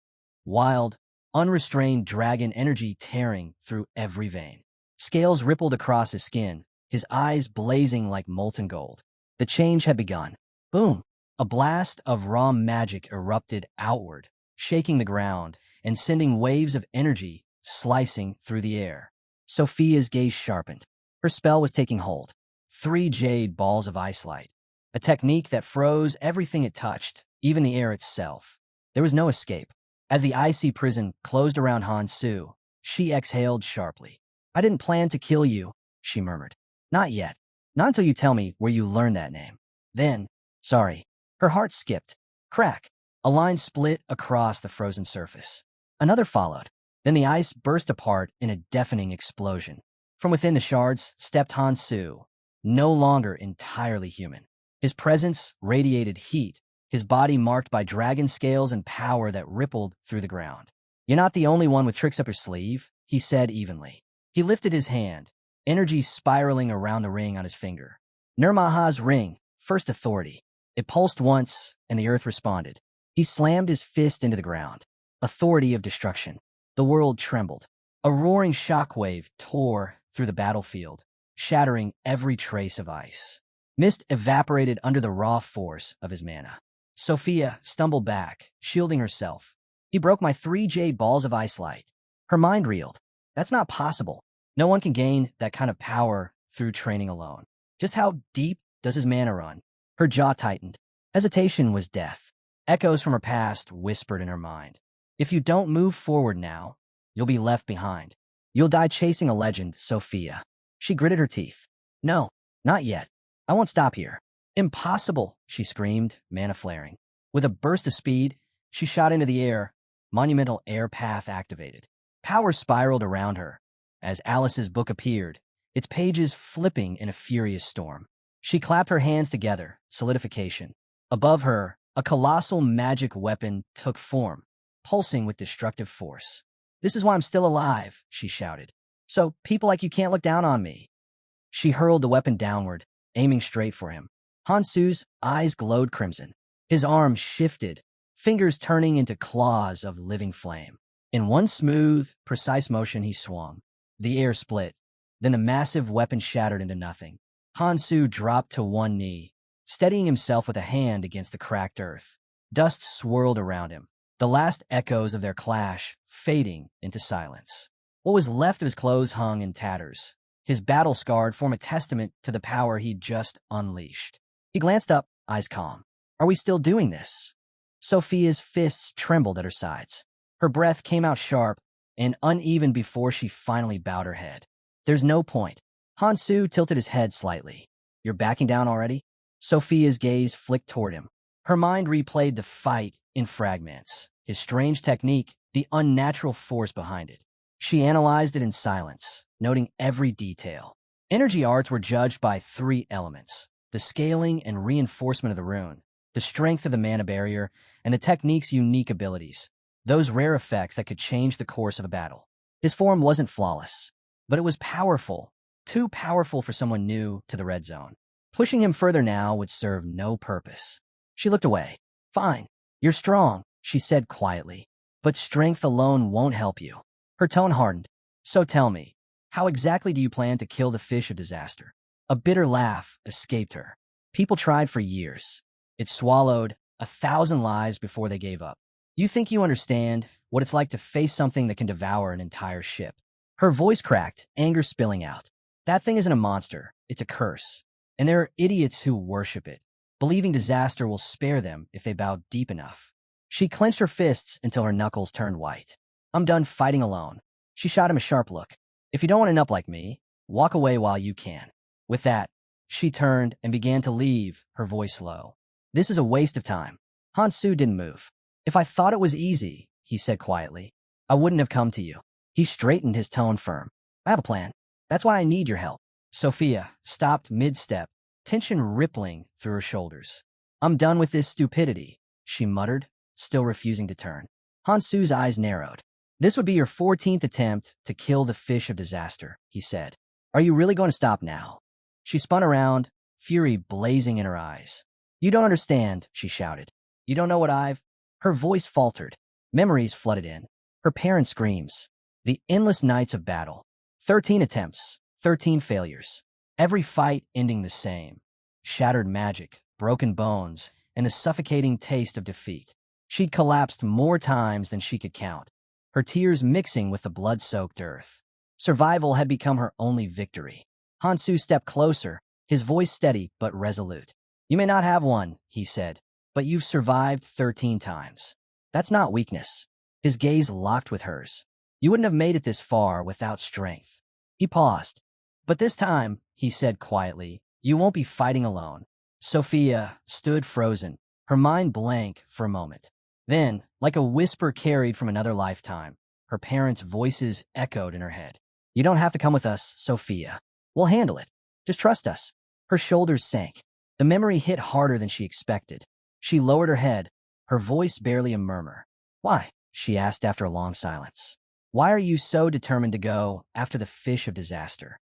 Wild, unrestrained dragon energy tearing through every vein. Scales rippled across his skin, his eyes blazing like molten gold. The change had begun. Boom! A blast of raw magic erupted outward, shaking the ground and sending waves of energy slicing through the air. Sophia's gaze sharpened. Her spell was taking hold. 3 jade balls of ice light. A technique that froze everything it touched, even the air itself. There was no escape. As the icy prison closed around Hansu, she exhaled sharply. "I didn't plan to kill you," she murmured. "Not yet. Not until you tell me where you learned that name. Then, sorry." Her heart skipped. Crack. A line split across the frozen surface. Another followed. Then the ice burst apart in a deafening explosion. From within the shards stepped Hansu, no longer entirely human. His presence radiated heat, his body marked by dragon scales and power that rippled through the ground. "You're not the only one with tricks up your sleeve," he said evenly. He lifted his hand, energy spiraling around the ring on his finger. Nirmaha's ring, first authority. It pulsed once, and the earth responded. He slammed his fist into the ground. Authority of destruction. The world trembled. A roaring shockwave tore through the battlefield, shattering every trace of ice. Mist evaporated under the raw force of his mana. Sophia stumbled back, shielding herself. "He broke my 3 jade balls of ice light." Her mind reeled. That's not possible. No one can gain that kind of power through training alone. Just how deep does his mana run? Her jaw tightened. Hesitation was death. Echoes from her past whispered in her mind. If you don't move forward now, you'll be left behind. You'll die chasing a legend, Sophia. She gritted her teeth. No, not yet. I won't stop here. Impossible, she screamed, mana flaring. With a burst of speed, she shot into the air, monumental air path activated. Power spiraled around her. As Alice's book appeared, its pages flipping in a furious storm. She clapped her hands together, solidification. Above her, a colossal magic weapon took form, pulsing with destructive force. "This is why I'm still alive," she shouted. "So people like you can't look down on me." She hurled the weapon downward, aiming straight for him. Hansu's eyes glowed crimson. His arms shifted, fingers turning into claws of living flame. In one smooth, precise motion he swung. The air split. Then the massive weapon shattered into nothing. Hansu dropped to one knee, steadying himself with a hand against the cracked earth. Dust swirled around him, the last echoes of their clash fading into silence. What was left of his clothes hung in tatters. His battle-scarred form a testament to the power he'd just unleashed. He glanced up, eyes calm. "Are we still doing this?" Sophia's fists trembled at her sides. Her breath came out sharp and uneven before she finally bowed her head. "There's no point." Hansu tilted his head slightly. "You're backing down already?" Sophia's gaze flicked toward him. Her mind replayed the fight in fragments, his strange technique, the unnatural force behind it. She analyzed it in silence, noting every detail. Energy arts were judged by 3 elements: the scaling and reinforcement of the rune, the strength of the mana barrier, and the technique's unique abilities, those rare effects that could change the course of a battle. His form wasn't flawless, but it was powerful, too powerful for someone new to the red zone. Pushing him further now would serve no purpose. She looked away. "Fine, you're strong," she said quietly, "but strength alone won't help you." Her tone hardened. "So tell me, how exactly do you plan to kill the fish of disaster?" A bitter laugh escaped her. "People tried for years. It swallowed 1,000 lives before they gave up. You think you understand what it's like to face something that can devour an entire ship?" Her voice cracked, anger spilling out. "That thing isn't a monster, it's a curse. And there are idiots who worship it, believing disaster will spare them if they bow deep enough." She clenched her fists until her knuckles turned white. "I'm done fighting alone." She shot him a sharp look. "If you don't want to end up like me, walk away while you can." With that, she turned and began to leave, her voice low. "This is a waste of time." Hansu didn't move. "If I thought it was easy," he said quietly, "I wouldn't have come to you." He straightened, his tone firm. "I have a plan. That's why I need your help." Sophia stopped mid-step, tension rippling through her shoulders. "I'm done with this stupidity," she muttered, still refusing to turn. Hansu's eyes narrowed. "This would be your 14th attempt to kill the fish of disaster," he said. "Are you really going to stop now?" She spun around, fury blazing in her eyes. "You don't understand," she shouted. "You don't know what I've—" Her voice faltered. Memories flooded in. Her parents' screams. The endless nights of battle. 13 attempts, 13 failures. Every fight ending the same. Shattered magic, broken bones, and the suffocating taste of defeat. She'd collapsed more times than she could count, her tears mixing with the blood-soaked earth. Survival had become her only victory. Hansu stepped closer, his voice steady but resolute. "You may not have one," he said, "but you've survived 13 times. That's not weakness." His gaze locked with hers. "You wouldn't have made it this far without strength." He paused. "But this time," he said quietly, "you won't be fighting alone." Sophia stood frozen, her mind blank for a moment. Then, like a whisper carried from another lifetime, Her parents' voices echoed in her head. You don't have to come with us, Sophia. We'll handle it. Just trust us. Her shoulders sank. The memory hit harder than she expected. She lowered her head, her voice barely a murmur. Why? She asked after a long silence. Why are you so determined to go after the fish of disaster?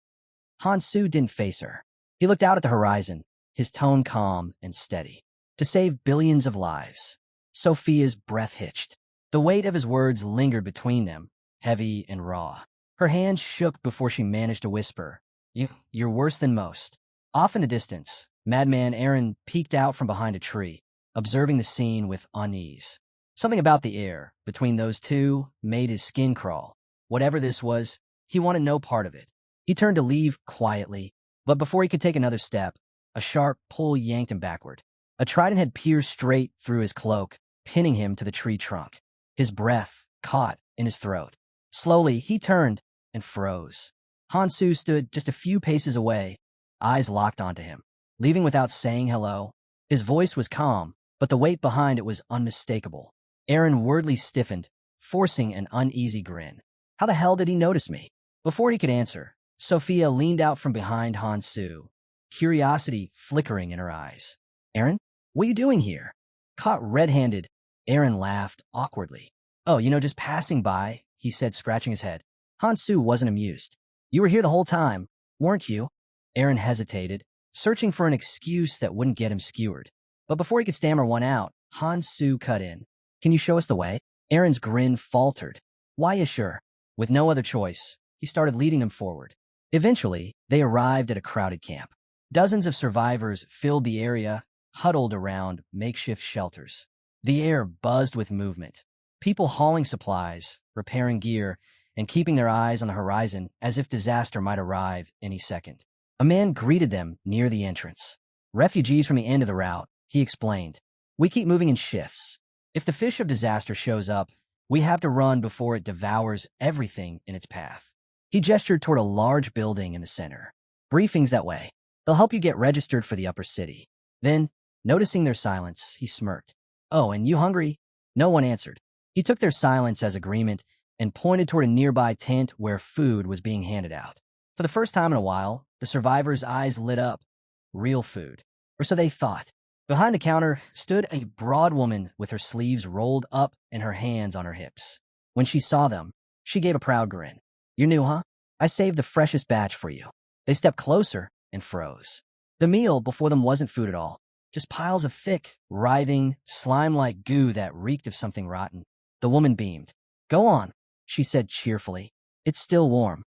Hansu didn't face her. He looked out at the horizon, his tone calm and steady. To save billions of lives. Sophia's breath hitched. The weight of his words lingered between them, heavy and raw. Her hands shook before she managed to whisper, You're worse than most. Off in the distance, Madman Aaron peeked out from behind a tree, observing the scene with unease. Something about the air between those two made his skin crawl. Whatever this was, he wanted no part of it. He turned to leave quietly, but before he could take another step, a sharp pull yanked him backward. A trident had pierced straight through his cloak, pinning him to the tree trunk. His breath caught in his throat. Slowly, he turned and froze. Hansu stood just a few paces away, eyes locked onto him, leaving without saying hello. His voice was calm, but the weight behind it was unmistakable. Aaron wordly stiffened, forcing an uneasy grin. How the hell did he notice me? Before he could answer, Sophia leaned out from behind Hansu, curiosity flickering in her eyes. Aaron, what are you doing here? Caught red-handed, Aaron laughed awkwardly. Oh, just passing by, he said, scratching his head. Hansu wasn't amused. You were here the whole time, weren't you? Aaron hesitated, searching for an excuse that wouldn't get him skewered. But before he could stammer one out, Hansu cut in. Can you show us the way? Aaron's grin faltered. Why, yeah, sure. With no other choice, he started leading them forward. Eventually, they arrived at a crowded camp. Dozens of survivors filled the area, huddled around makeshift shelters. The air buzzed with movement. People hauling supplies, repairing gear, and keeping their eyes on the horizon as if disaster might arrive any second. A man greeted them near the entrance. Refugees from the end of the route, he explained. We keep moving in shifts. If the fish of disaster shows up, we have to run before it devours everything in its path. He gestured toward a large building in the center. Briefings that way. They'll help you get registered for the upper city. Then, noticing their silence, he smirked. Oh, and you hungry? No one answered. He took their silence as agreement and pointed toward a nearby tent where food was being handed out. For the first time in a while, the survivors' eyes lit up. Real food. Or so they thought. Behind the counter stood a broad woman with her sleeves rolled up and her hands on her hips. When she saw them, she gave a proud grin. You're new, huh? I saved the freshest batch for you. They stepped closer and froze. The meal before them wasn't food at all. Just piles of thick, writhing, slime-like goo that reeked of something rotten. The woman beamed. Go on, she said cheerfully. It's still warm.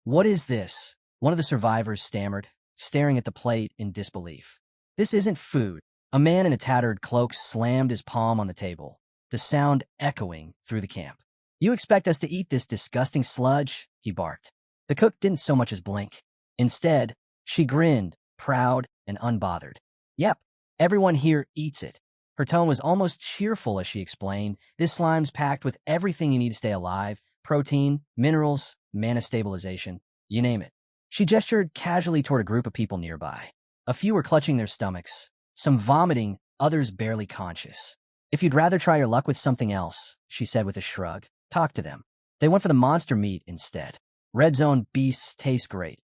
What is this? One of the survivors stammered, staring at the plate in disbelief. This isn't food. A man in a tattered cloak slammed his palm on the table, the sound echoing through the camp. You expect us to eat this disgusting sludge? He barked. The cook didn't so much as blink. Instead, she grinned, proud and unbothered. Yep, everyone here eats it. Her tone was almost cheerful as she explained, this slime's packed with everything you need to stay alive, protein, minerals, mana stabilization, you name it. She gestured casually toward a group of people nearby. A few were clutching their stomachs, some vomiting, others barely conscious. If you'd rather try your luck with something else, she said with a shrug, talk to them. They went for the monster meat instead. Red zone beasts taste great,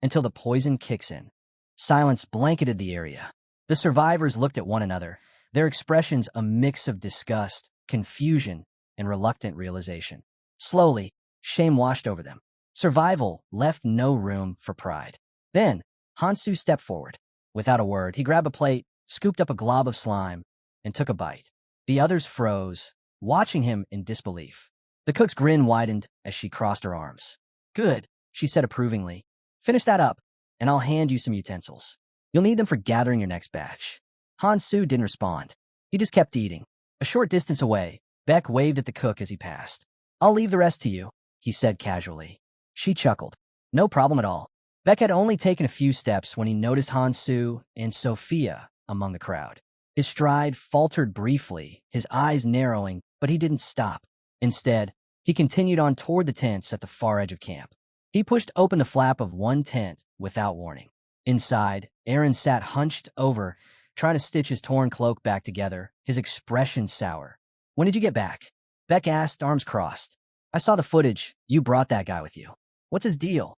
until the poison kicks in. Silence blanketed the area. The survivors looked at one another, their expressions a mix of disgust, confusion, and reluctant realization. Slowly, shame washed over them. Survival left no room for pride. Then, Hansu stepped forward. Without a word, he grabbed a plate, scooped up a glob of slime, and took a bite. The others froze, watching him in disbelief. The cook's grin widened as she crossed her arms. Good, she said approvingly. Finish that up, and I'll hand you some utensils. You'll need them for gathering your next batch. Hansu didn't respond. He just kept eating. A short distance away, Beck waved at the cook as he passed. I'll leave the rest to you, he said casually. She chuckled. No problem at all. Beck had only taken a few steps when he noticed Hansu and Sophia among the crowd. His stride faltered briefly, his eyes narrowing, but he didn't stop. Instead, he continued on toward the tents at the far edge of camp. He pushed open the flap of one tent without warning. Inside, Aaron sat hunched over, trying to stitch his torn cloak back together, his expression sour. When did you get back? Beck asked, arms crossed. I saw the footage. You brought that guy with you. What's his deal?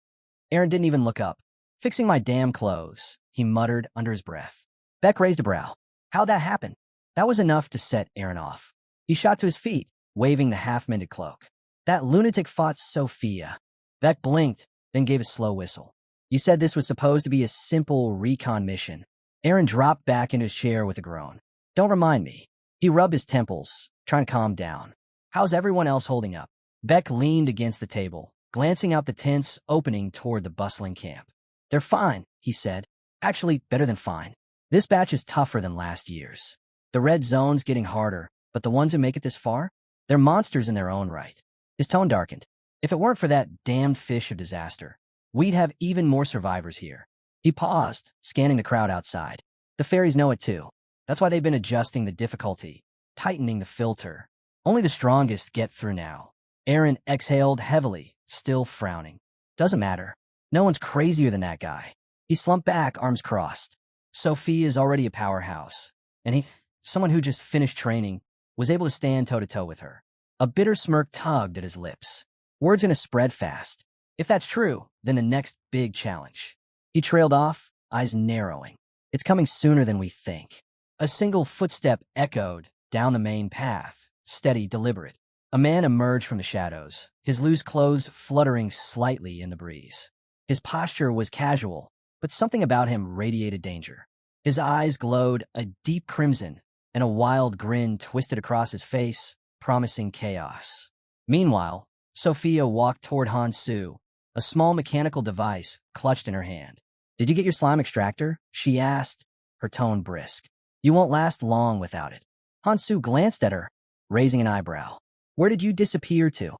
Aaron didn't even look up. Fixing my damn clothes, he muttered under his breath. Beck raised a brow. How'd that happen? That was enough to set Aaron off. He shot to his feet, waving the half-mended cloak. That lunatic fought Sophia. Beck blinked, then gave a slow whistle. You said this was supposed to be a simple recon mission. Aaron dropped back into his chair with a groan. Don't remind me. He rubbed his temples, trying to calm down. How's everyone else holding up? Beck leaned against the table, glancing out the tense opening toward the bustling camp. They're fine, he said. Actually, better than fine. This batch is tougher than last year's. The red zone's getting harder, but the ones who make it this far? They're monsters in their own right. His tone darkened. If it weren't for that damned fish of disaster, we'd have even more survivors here. He paused, scanning the crowd outside. The fairies know it too. That's why they've been adjusting the difficulty, tightening the filter. Only the strongest get through now. Aaron exhaled heavily, still frowning. Doesn't matter. No one's crazier than that guy. He slumped back, arms crossed. Sophie is already a powerhouse, and someone who just finished training, was able to stand toe-to-toe with her. A bitter smirk tugged at his lips. Word's gonna spread fast. If that's true, then the next big challenge. He trailed off, eyes narrowing. It's coming sooner than we think. A single footstep echoed down the main path, steady, deliberate. A man emerged from the shadows, his loose clothes fluttering slightly in the breeze. His posture was casual, but something about him radiated danger. His eyes glowed a deep crimson, and a wild grin twisted across his face, promising chaos. Meanwhile, Sophia walked toward Hansu, a small mechanical device clutched in her hand. Did you get your slime extractor? She asked, her tone brisk. You won't last long without it. Hansu glanced at her, raising an eyebrow. Where did you disappear to?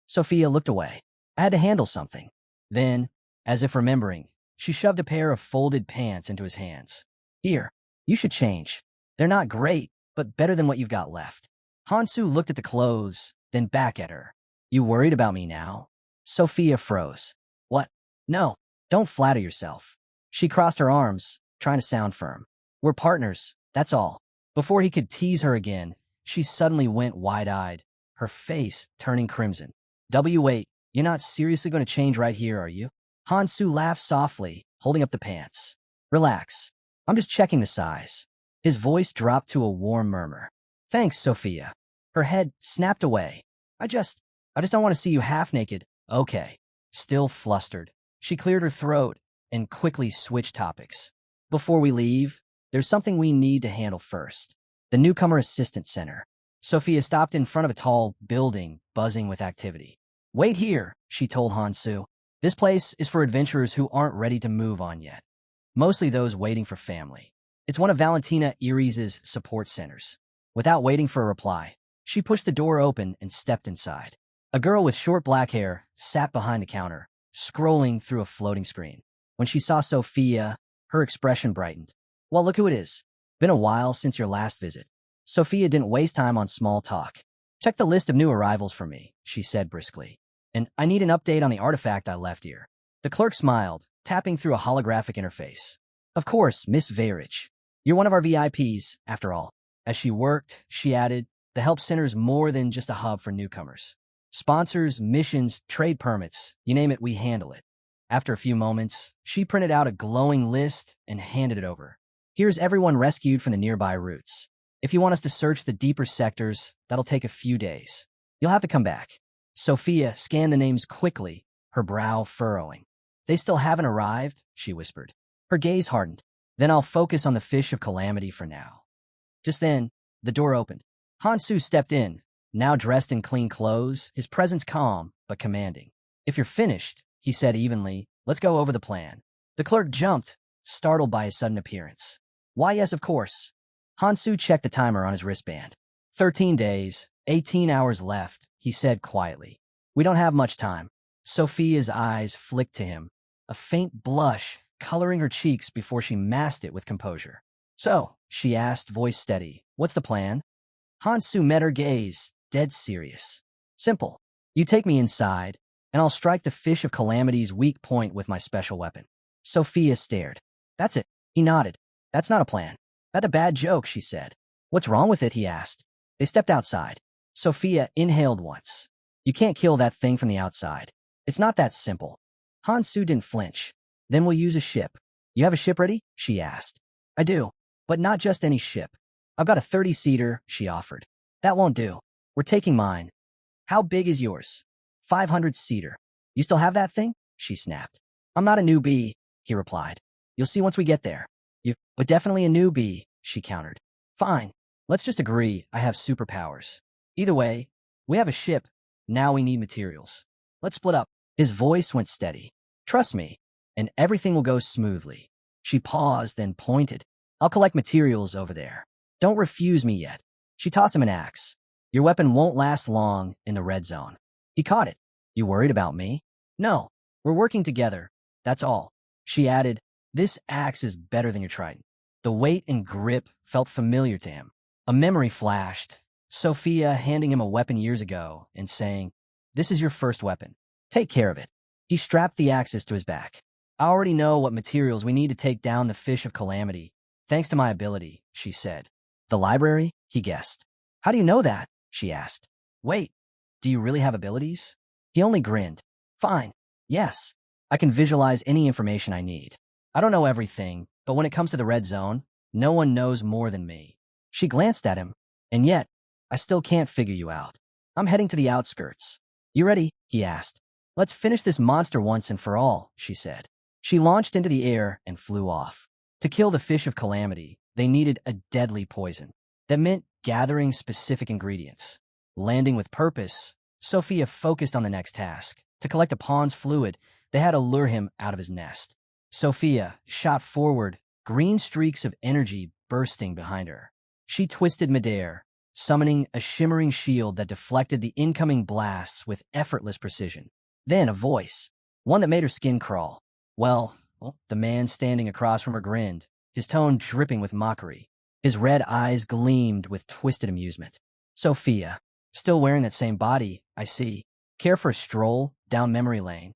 Sophia looked away. I had to handle something. Then, as if remembering, she shoved a pair of folded pants into his hands. Here, you should change. They're not great, but better than what you've got left. Hansu looked at the clothes, then back at her. You worried about me now? Sophia froze. What? No, don't flatter yourself. She crossed her arms, trying to sound firm. We're partners, that's all. Before he could tease her again, she suddenly went wide-eyed, her face turning crimson. Wait, you're not seriously going to change right here, are you? Hansu laughed softly, holding up the pants. Relax. I'm just checking the size. His voice dropped to a warm murmur. Thanks, Sophia. Her head snapped away. I just don't want to see you half-naked. Okay. Still flustered, she cleared her throat and quickly switched topics. Before we leave, there's something we need to handle first. The Newcomer Assistance Center. Sophia stopped in front of a tall building, buzzing with activity. Wait here, she told Hansu. This place is for adventurers who aren't ready to move on yet. Mostly those waiting for family. It's one of Valentina Iris' support centers. Without waiting for a reply, she pushed the door open and stepped inside. A girl with short black hair sat behind the counter, scrolling through a floating screen. When she saw Sophia, her expression brightened. Well, look who it is. Been a while since your last visit. Sophia didn't waste time on small talk. Check the list of new arrivals for me, she said briskly. And I need an update on the artifact I left here. The clerk smiled, tapping through a holographic interface. Of course, Miss Verich. You're one of our VIPs, after all. As she worked, she added, the help center's more than just a hub for newcomers. Sponsors, missions, trade permits, you name it, we handle it. After a few moments, she printed out a glowing list and handed it over. Here's everyone rescued from the nearby routes. If you want us to search the deeper sectors, that'll take a few days. You'll have to come back. Sophia scanned the names quickly, her brow furrowing. They still haven't arrived, she whispered. Her gaze hardened. Then I'll focus on the fish of calamity for now. Just then, the door opened. Hansu stepped in, now dressed in clean clothes, his presence calm but commanding. If you're finished, he said evenly, let's go over the plan. The clerk jumped, startled by his sudden appearance. Why, yes, of course. Hansu checked the timer on his wristband. 13 days, 18 hours left, he said quietly. We don't have much time. Sophia's eyes flicked to him, a faint blush coloring her cheeks before she masked it with composure. So, she asked, voice steady, what's the plan? Hansu met her gaze, dead serious. Simple. You take me inside, and I'll strike the fish of calamity's weak point with my special weapon. Sophia stared. That's it. He nodded. That's not a plan. That's a bad joke, she said. What's wrong with it, he asked. They stepped outside. Sophia inhaled once. You can't kill that thing from the outside. It's not that simple. Hansu didn't flinch. Then we'll use a ship. You have a ship ready? She asked. I do, but not just any ship. I've got a 30-seater, she offered. That won't do. We're taking mine. How big is yours? 500-seater. You still have that thing? She snapped. I'm not a newbie, he replied. You'll see once we get there. But definitely a newbie, she countered. Fine. Let's just agree I have superpowers. Either way, we have a ship. Now we need materials. Let's split up. His voice went steady. Trust me, and everything will go smoothly. She paused, then pointed. I'll collect materials over there. Don't refuse me yet. She tossed him an axe. Your weapon won't last long in the red zone. He caught it. You worried about me? No. We're working together. That's all. She added, this axe is better than your trident. The weight and grip felt familiar to him. A memory flashed. Sophia handing him a weapon years ago and saying, this is your first weapon. Take care of it. He strapped the axes to his back. I already know what materials we need to take down the Fish of Calamity, thanks to my ability, she said. The library? He guessed. How do you know that? She asked. Wait, do you really have abilities? He only grinned. Fine. Yes. I can visualize any information I need. I don't know everything, but when it comes to the red zone, no one knows more than me. She glanced at him, and yet, I still can't figure you out. I'm heading to the outskirts. You ready? He asked. Let's finish this monster once and for all, she said. She launched into the air and flew off. To kill the Fish of Calamity, they needed a deadly poison. That meant gathering specific ingredients. Landing with purpose, Sophia focused on the next task. To collect a pawn's fluid, they had to lure him out of his nest. Sophia shot forward, green streaks of energy bursting behind her. She twisted midair, summoning a shimmering shield that deflected the incoming blasts with effortless precision. Then a voice, one that made her skin crawl. Well, the man standing across from her grinned, his tone dripping with mockery. His red eyes gleamed with twisted amusement. Sophia, still wearing that same body, I see. Care for a stroll down memory lane?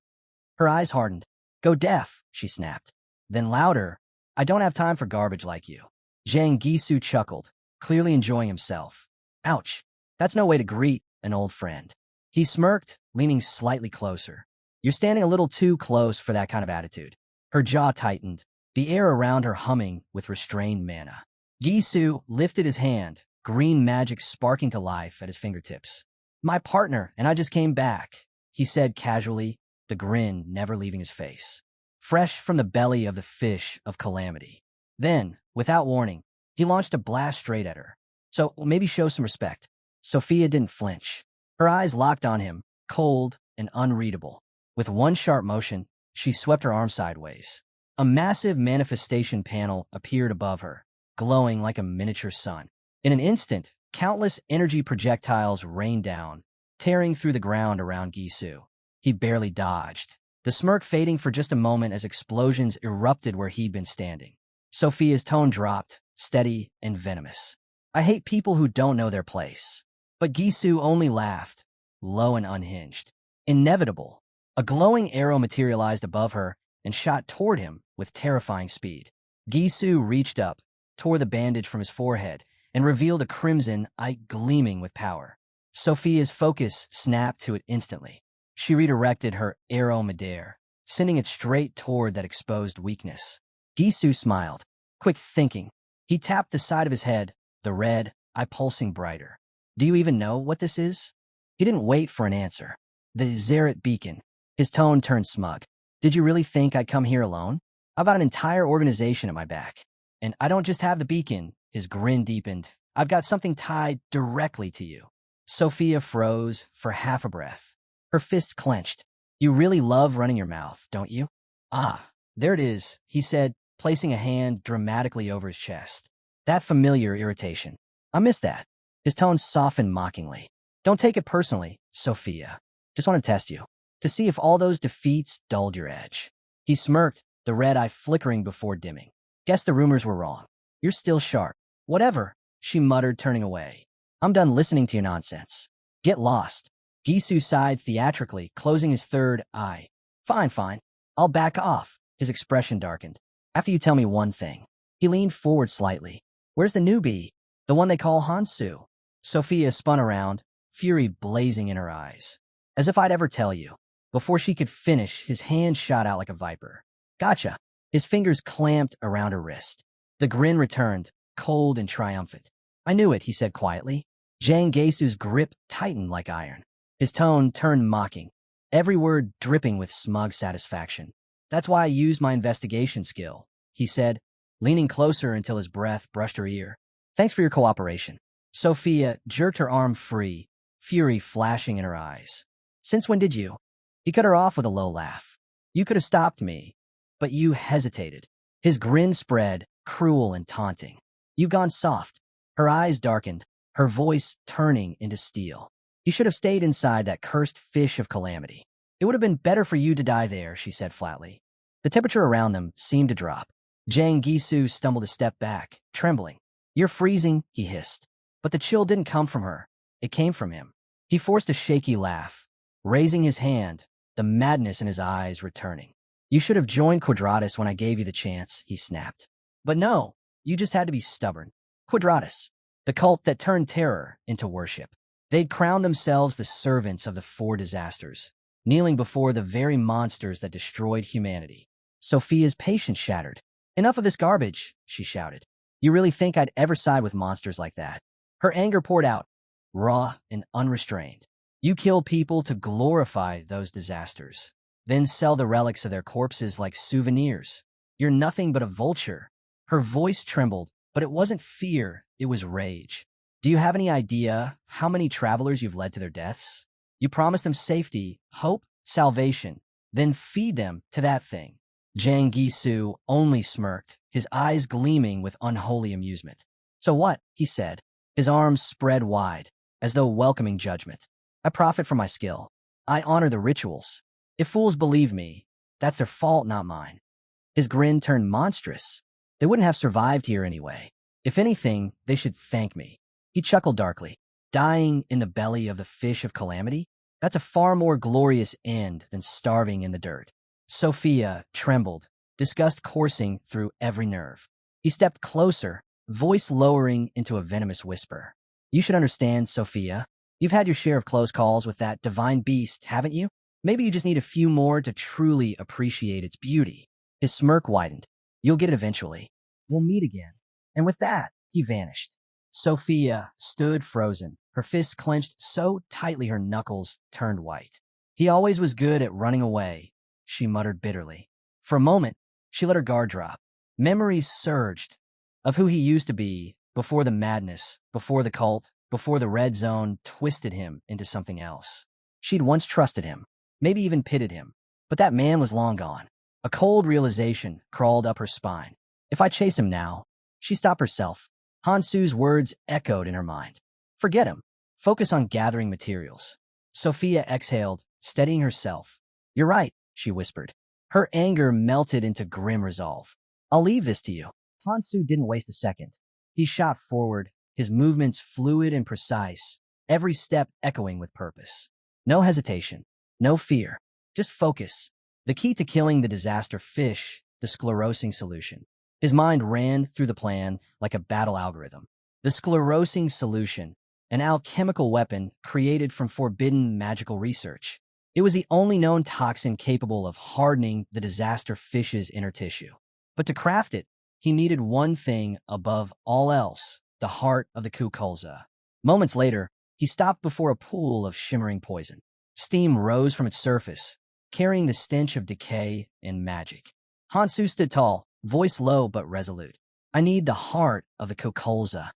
Her eyes hardened. Go deaf, she snapped. Then louder, I don't have time for garbage like you. Zhang Gisu chuckled, clearly enjoying himself. Ouch, that's no way to greet an old friend. He smirked, leaning slightly closer. You're standing a little too close for that kind of attitude. Her jaw tightened, the air around her humming with restrained mana. Gisu lifted his hand, green magic sparking to life at his fingertips. My partner, and I just came back, he said casually, the grin never leaving his face. Fresh from the belly of the Fish of Calamity. Then, without warning, he launched a blast straight at her. So maybe show some respect. Sophia didn't flinch. Her eyes locked on him, cold and unreadable. With one sharp motion, she swept her arm sideways. A massive manifestation panel appeared above her, glowing like a miniature sun. In an instant, countless energy projectiles rained down, tearing through the ground around Gisu. He barely dodged, the smirk fading for just a moment as explosions erupted where he'd been standing. Sophia's tone dropped, steady and venomous. I hate people who don't know their place. But Gisu only laughed, low and unhinged. Inevitable. A glowing arrow materialized above her and shot toward him with terrifying speed. Gisu reached up, tore the bandage from his forehead, and revealed a crimson eye gleaming with power. Sophia's focus snapped to it instantly. She redirected her arrow midair, sending it straight toward that exposed weakness. Gisu smiled, quick thinking. He tapped the side of his head, the red eye pulsing brighter. Do you even know what this is? He didn't wait for an answer. The Zerit beacon. His tone turned smug. Did you really think I'd come here alone? I've got an entire organization at my back. And I don't just have the beacon. His grin deepened. I've got something tied directly to you. Sophia froze for half a breath. Her fist clenched. You really love running your mouth, don't you? Ah, there it is, he said, placing a hand dramatically over his chest. That familiar irritation. I miss that. His tone softened mockingly. Don't take it personally, Sophia. Just want to test you, to see if all those defeats dulled your edge. He smirked, the red eye flickering before dimming. Guess the rumors were wrong. You're still sharp. Whatever, she muttered, turning away. I'm done listening to your nonsense. Get lost. Gisu sighed theatrically, closing his third eye. Fine. I'll back off. His expression darkened. After you tell me one thing. He leaned forward slightly. Where's the newbie? The one they call Hansu. Sophia spun around, fury blazing in her eyes. As if I'd ever tell you. Before she could finish, his hand shot out like a viper. Gotcha. His fingers clamped around her wrist. The grin returned, cold and triumphant. I knew it, he said quietly. Jang Gesu's grip tightened like iron. His tone turned mocking, every word dripping with smug satisfaction. That's why I used my investigation skill, he said, leaning closer until his breath brushed her ear. Thanks for your cooperation. Sophia jerked her arm free, fury flashing in her eyes. Since when did you? He cut her off with a low laugh. You could have stopped me, but you hesitated. His grin spread, cruel and taunting. You've gone soft. Her eyes darkened, her voice turning into steel. You should have stayed inside that cursed fish of calamity. It would have been better for you to die there, she said flatly. The temperature around them seemed to drop. Jang Gisu stumbled a step back, trembling. You're freezing, he hissed. But the chill didn't come from her. It came from him. He forced a shaky laugh, raising his hand, the madness in his eyes returning. You should have joined Quadratus when I gave you the chance, he snapped. But no, you just had to be stubborn. Quadratus, the cult that turned terror into worship. They'd crowned themselves the servants of the four disasters, kneeling before the very monsters that destroyed humanity. Sophia's patience shattered. Enough of this garbage, she shouted. You really think I'd ever side with monsters like that? Her anger poured out, raw and unrestrained. You kill people to glorify those disasters, then sell the relics of their corpses like souvenirs. You're nothing but a vulture. Her voice trembled, but it wasn't fear, it was rage. Do you have any idea how many travelers you've led to their deaths? You promised them safety, hope, salvation, then feed them to that thing. Jang Gisu only smirked, his eyes gleaming with unholy amusement. So what? He said, his arms spread wide, as though welcoming judgment. I profit from my skill. I honor the rituals. If fools believe me, that's their fault, not mine. His grin turned monstrous. They wouldn't have survived here anyway. If anything, they should thank me. He chuckled darkly. Dying in the belly of the fish of calamity? That's a far more glorious end than starving in the dirt. Sophia trembled, disgust coursing through every nerve. He stepped closer, voice lowering into a venomous whisper. You should understand, Sophia. You've had your share of close calls with that divine beast, haven't you? Maybe you just need a few more to truly appreciate its beauty. His smirk widened. You'll get it eventually. We'll meet again. And with that, he vanished. Sophia stood frozen, her fists clenched so tightly her knuckles turned white. He always was good at running away, she muttered bitterly. For a moment, she let her guard drop. Memories surged of who he used to be before the madness, before the cult, before the red zone twisted him into something else. She'd once trusted him, maybe even pitted him. But that man was long gone. A cold realization crawled up her spine. If I chase him now, she stopped herself. Hansu's words echoed in her mind. Forget him. Focus on gathering materials. Sophia exhaled, steadying herself. You're right, she whispered. Her anger melted into grim resolve. I'll leave this to you. Hansu didn't waste a second. He shot forward, his movements fluid and precise, every step echoing with purpose. No hesitation, no fear, just focus. The key to killing the disaster fish, the sclerosing solution. His mind ran through the plan like a battle algorithm. The sclerosing solution, an alchemical weapon created from forbidden magical research. It was the only known toxin capable of hardening the disaster fish's inner tissue. But to craft it, he needed one thing above all else, the heart of the Kukulza. Moments later, he stopped before a pool of shimmering poison. Steam rose from its surface, carrying the stench of decay and magic. Hansu stood tall, voice low but resolute. I need the heart of the Kukulza.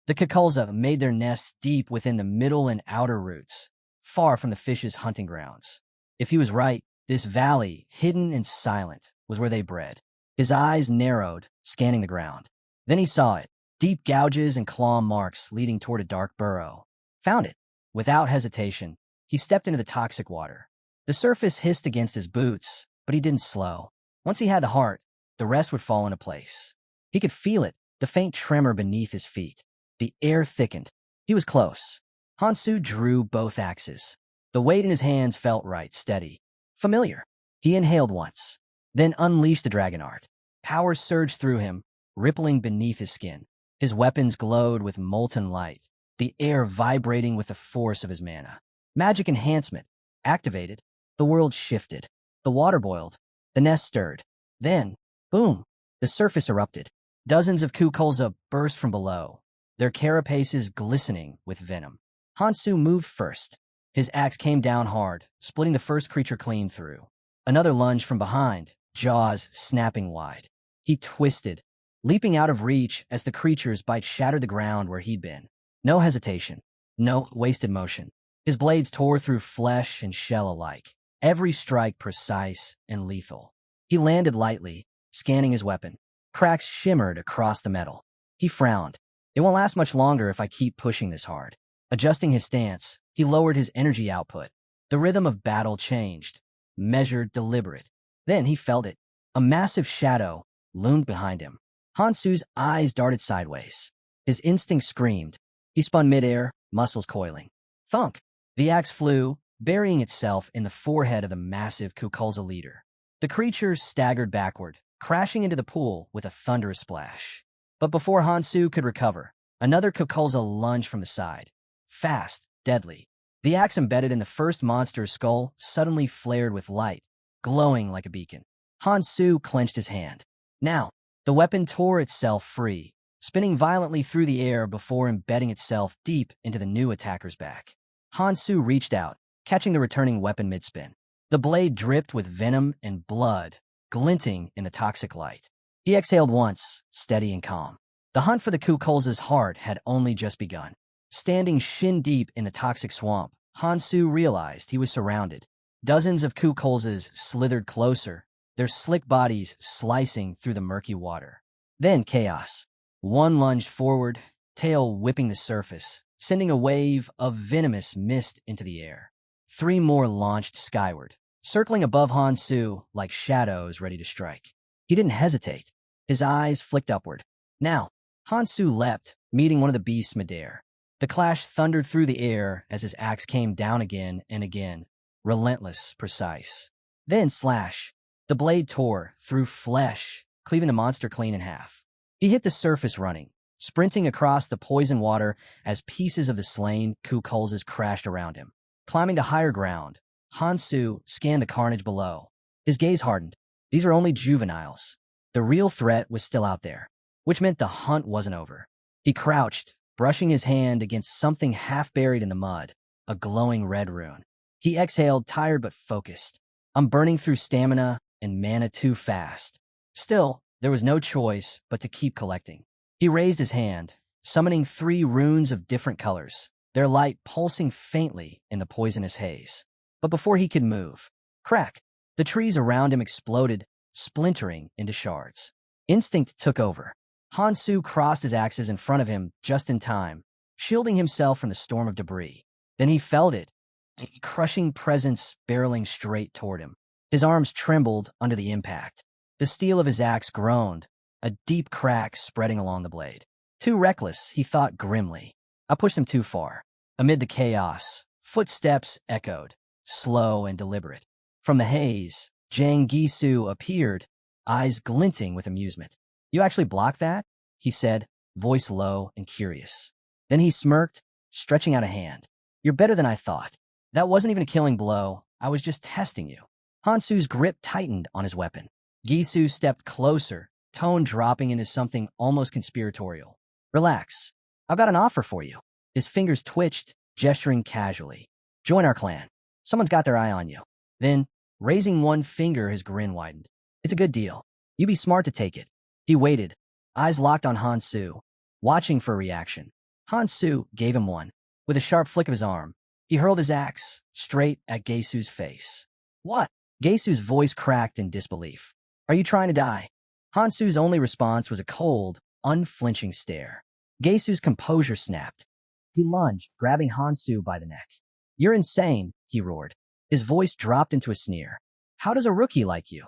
The Kukulza made their nests deep within the middle and outer roots, far from the fish's hunting grounds. If he was right, this valley, hidden and silent, was where they bred. His eyes narrowed, scanning the ground. Then he saw it, deep gouges and claw marks leading toward a dark burrow. Found it. Without hesitation, he stepped into the toxic water. The surface hissed against his boots, but he didn't slow. Once he had the heart, the rest would fall into place. He could feel it, the faint tremor beneath his feet. The air thickened. He was close. Hansu drew both axes. The weight in his hands felt right, steady, familiar. He inhaled once, then unleashed the dragon art. Power surged through him, rippling beneath his skin. His weapons glowed with molten light, the air vibrating with the force of his mana. Magic enhancement, Activated, the world shifted. The water boiled. The nest stirred. Then, boom, the surface erupted. Dozens of Kukulza burst from below, their carapaces glistening with venom. Hansu moved first. His axe came down hard, splitting the first creature clean through. Another lunge from behind, jaws snapping wide. He twisted, leaping out of reach as the creature's bite shattered the ground where he'd been. No hesitation, no wasted motion. His blades tore through flesh and shell alike, every strike precise and lethal. He landed lightly, scanning his weapon. Cracks shimmered across the metal. He frowned. It won't last much longer if I keep pushing this hard. Adjusting his stance, he lowered his energy output. The rhythm of battle changed, measured, deliberate. Then he felt it. A massive shadow loomed behind him. Hansu's eyes darted sideways. His instinct screamed. He spun midair, muscles coiling. Thunk! The axe flew, burying itself in the forehead of the massive Kukulza leader. The creature staggered backward, crashing into the pool with a thunderous splash. But before Hansu could recover, another Kukulza lunged from the side. Fast, deadly. The axe embedded in the first monster's skull suddenly flared with light, glowing like a beacon. Hansu clenched his hand. Now, the weapon tore itself free, spinning violently through the air before embedding itself deep into the new attacker's back. Hansu reached out, catching the returning weapon mid-spin. The blade dripped with venom and blood, glinting in the toxic light. He exhaled once, steady and calm. The hunt for the Kukulza's heart had only just begun. Standing shin-deep in the toxic swamp, Hansu realized he was surrounded. Dozens of Kukulzas slithered closer, their slick bodies slicing through the murky water. Then chaos. One lunged forward, tail whipping the surface, sending a wave of venomous mist into the air. 3 more launched skyward, circling above Hansu like shadows ready to strike. He didn't hesitate. His eyes flicked upward. Now, Hansu leapt, meeting one of the beasts midair. The clash thundered through the air as his axe came down again and again, relentless, precise. Then slash. The blade tore through flesh, cleaving the monster clean in half. He hit the surface running, sprinting across the poison water as pieces of the slain Kukulzas crashed around him. Climbing to higher ground, Hansu scanned the carnage below. His gaze hardened. These are only juveniles. The real threat was still out there, which meant the hunt wasn't over. He crouched, brushing his hand against something half buried in the mud, a glowing red rune. He exhaled, tired but focused. I'm burning through stamina and mana too fast. Still, there was no choice but to keep collecting. He raised his hand, summoning 3 runes of different colors, their light pulsing faintly in the poisonous haze. But before he could move, crack! The trees around him exploded, splintering into shards. Instinct took over. Hansu crossed his axes in front of him just in time, shielding himself from the storm of debris. Then he felt it, a crushing presence barreling straight toward him. His arms trembled under the impact. The steel of his axe groaned, a deep crack spreading along the blade. Too reckless, he thought grimly. I pushed him too far. Amid the chaos, footsteps echoed, slow and deliberate. From the haze, Jang Gisu appeared, eyes glinting with amusement. You actually blocked that? He said, voice low and curious. Then he smirked, stretching out a hand. You're better than I thought. That wasn't even a killing blow. I was just testing you. Hansu's grip tightened on his weapon. Gisu stepped closer, tone dropping into something almost conspiratorial. Relax. I've got an offer for you. His fingers twitched, gesturing casually. Join our clan. Someone's got their eye on you. Then, raising one finger, his grin widened. It's a good deal. You be smart to take it. He waited, eyes locked on Hansu, watching for a reaction. Hansu gave him one. With a sharp flick of his arm, he hurled his axe straight at Geisu's face. What? Geisu's voice cracked in disbelief. Are you trying to die? Hansu's only response was a cold, unflinching stare. Geisu's composure snapped. He lunged, grabbing Hansu by the neck. You're insane, he roared. His voice dropped into a sneer. How does a rookie like you?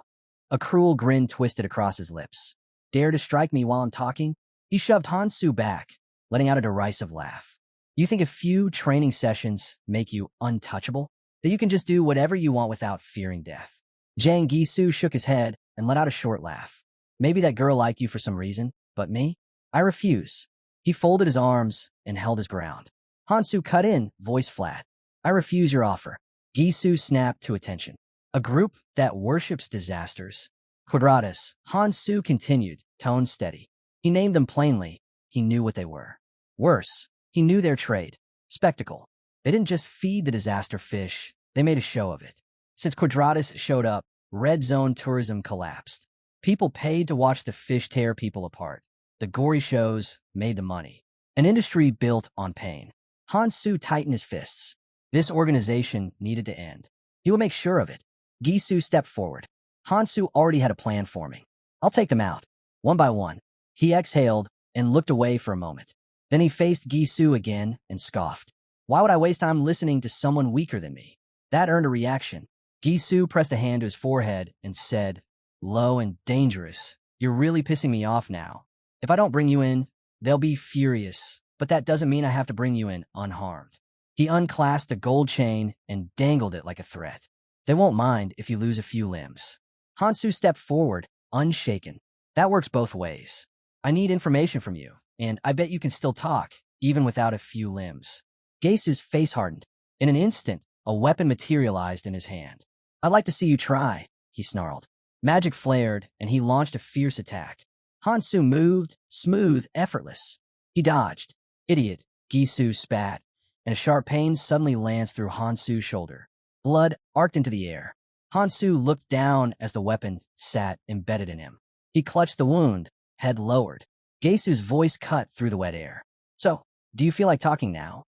A cruel grin twisted across his lips. Dare to strike me while I'm talking? He shoved Hansu back, letting out a derisive laugh. You think a few training sessions make you untouchable? That you can just do whatever you want without fearing death? Jang Gisu shook his head and let out a short laugh. Maybe that girl liked you for some reason, but me? I refuse. He folded his arms and held his ground. Hansu cut in, voice flat. I refuse your offer. Gisu snapped to attention. A group that worships disasters. Quadratus, Hansu continued, tone steady. He named them plainly. He knew what they were. Worse, he knew their trade. Spectacle. They didn't just feed the disaster fish, they made a show of it. Since Quadratus showed up, red zone tourism collapsed. People paid to watch the fish tear people apart. The gory shows made the money. An industry built on pain. Hansu tightened his fists. This organization needed to end. He would make sure of it. Gisu stepped forward. Hansu already had a plan for me. I'll take them out, one by one. He exhaled and looked away for a moment. Then he faced Gisu again and scoffed. Why would I waste time listening to someone weaker than me? That earned a reaction. Gisu pressed a hand to his forehead and said, low and dangerous, you're really pissing me off now. If I don't bring you in, they'll be furious, but that doesn't mean I have to bring you in unharmed. He unclasped a gold chain and dangled it like a threat. They won't mind if you lose a few limbs. Hansu stepped forward, unshaken. That works both ways. I need information from you, and I bet you can still talk, even without a few limbs. Gasu's face hardened. In an instant, a weapon materialized in his hand. I'd like to see you try, he snarled. Magic flared, and he launched a fierce attack. Hansu moved, smooth, effortless. He dodged. Idiot, Gisu spat, and a sharp pain suddenly lands through Hansu's shoulder. Blood arced into the air. Hansu looked down as the weapon sat embedded in him. He clutched the wound, head lowered. Gasu's voice cut through the wet air. So, do you feel like talking now?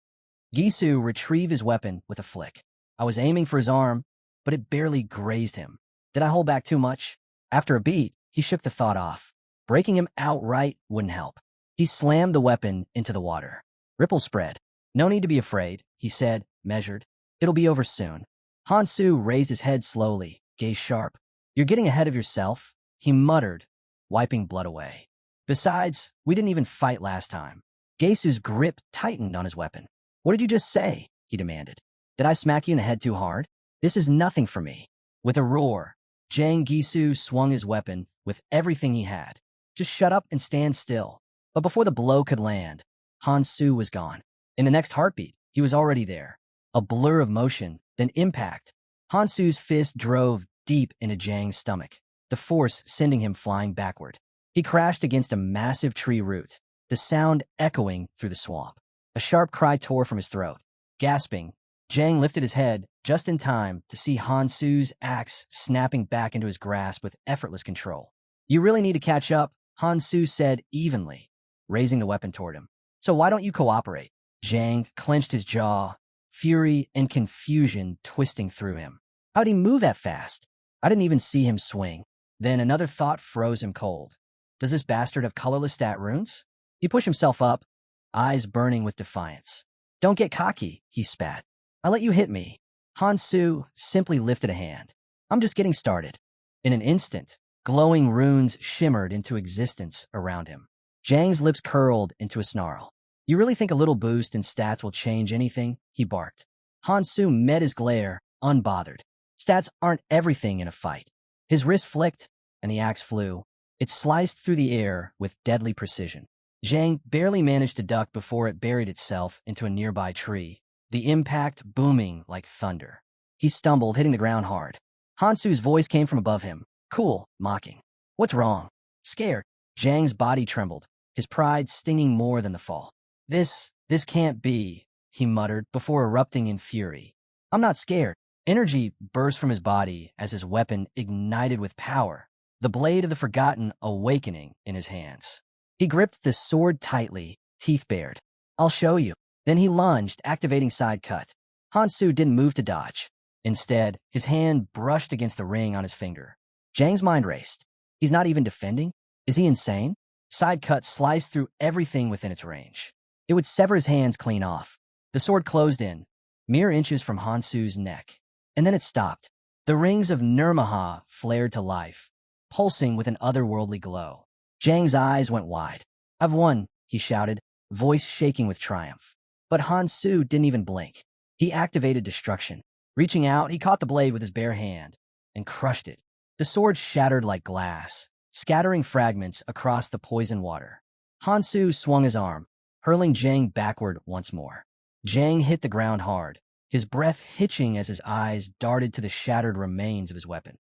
Gisu retrieved his weapon with a flick. I was aiming for his arm, but it barely grazed him. Did I hold back too much? After a beat, he shook the thought off. Breaking him outright wouldn't help. He slammed the weapon into the water. Ripples spread. No need to be afraid, he said, measured. It'll be over soon. Hansu raised his head slowly, gaze sharp. You're getting ahead of yourself, he muttered, wiping blood away. Besides, we didn't even fight last time. Gasu's grip tightened on his weapon. What did you just say? He demanded. Did I smack you in the head too hard? This is nothing for me. With a roar, Jang Gisu swung his weapon with everything he had. Just shut up and stand still. But before the blow could land, Hansu was gone. In the next heartbeat, he was already there. A blur of motion, then impact. Hansu's fist drove deep into Jang's stomach, the force sending him flying backward. He crashed against a massive tree root, the sound echoing through the swamp. A sharp cry tore from his throat. Gasping, Jang lifted his head just in time to see Hansu's axe snapping back into his grasp with effortless control. You really need to catch up, Hansu said evenly, raising the weapon toward him. So why don't you cooperate? Jang clenched his jaw, fury and confusion twisting through him. How'd he move that fast? I didn't even see him swing. Then another thought froze him cold. Does this bastard have colorless stat runes? He pushed himself up, eyes burning with defiance. Don't get cocky, he spat. I let you hit me. Hansu simply lifted a hand. I'm just getting started. In an instant, glowing runes shimmered into existence around him. Jang's lips curled into a snarl. You really think a little boost in stats will change anything? He barked. Hansu met his glare, unbothered. Stats aren't everything in a fight. His wrist flicked, and the axe flew. It sliced through the air with deadly precision. Jang barely managed to duck before it buried itself into a nearby tree, the impact booming like thunder. He stumbled, hitting the ground hard. Hansu's voice came from above him, cool, mocking. What's wrong? Scared. Jang's body trembled, his pride stinging more than the fall. This can't be, he muttered before erupting in fury. I'm not scared. Energy burst from his body as his weapon ignited with power, the blade of the Forgotten awakening in his hands. He gripped the sword tightly, teeth bared. I'll show you. Then he lunged, activating side cut. Hansu didn't move to dodge. Instead, his hand brushed against the ring on his finger. Jang's mind raced. He's not even defending? Is he insane? Side cut sliced through everything within its range. It would sever his hands clean off. The sword closed in, mere inches from Hansu's neck. And then it stopped. The rings of Nirmaha flared to life, pulsing with an otherworldly glow. Jang's eyes went wide. I've won, he shouted, voice shaking with triumph. But Hansu didn't even blink. He activated destruction. Reaching out, he caught the blade with his bare hand and crushed it. The sword shattered like glass, scattering fragments across the poison water. Hansu swung his arm, hurling Jang backward once more. Jang hit the ground hard, his breath hitching as his eyes darted to the shattered remains of his weapon.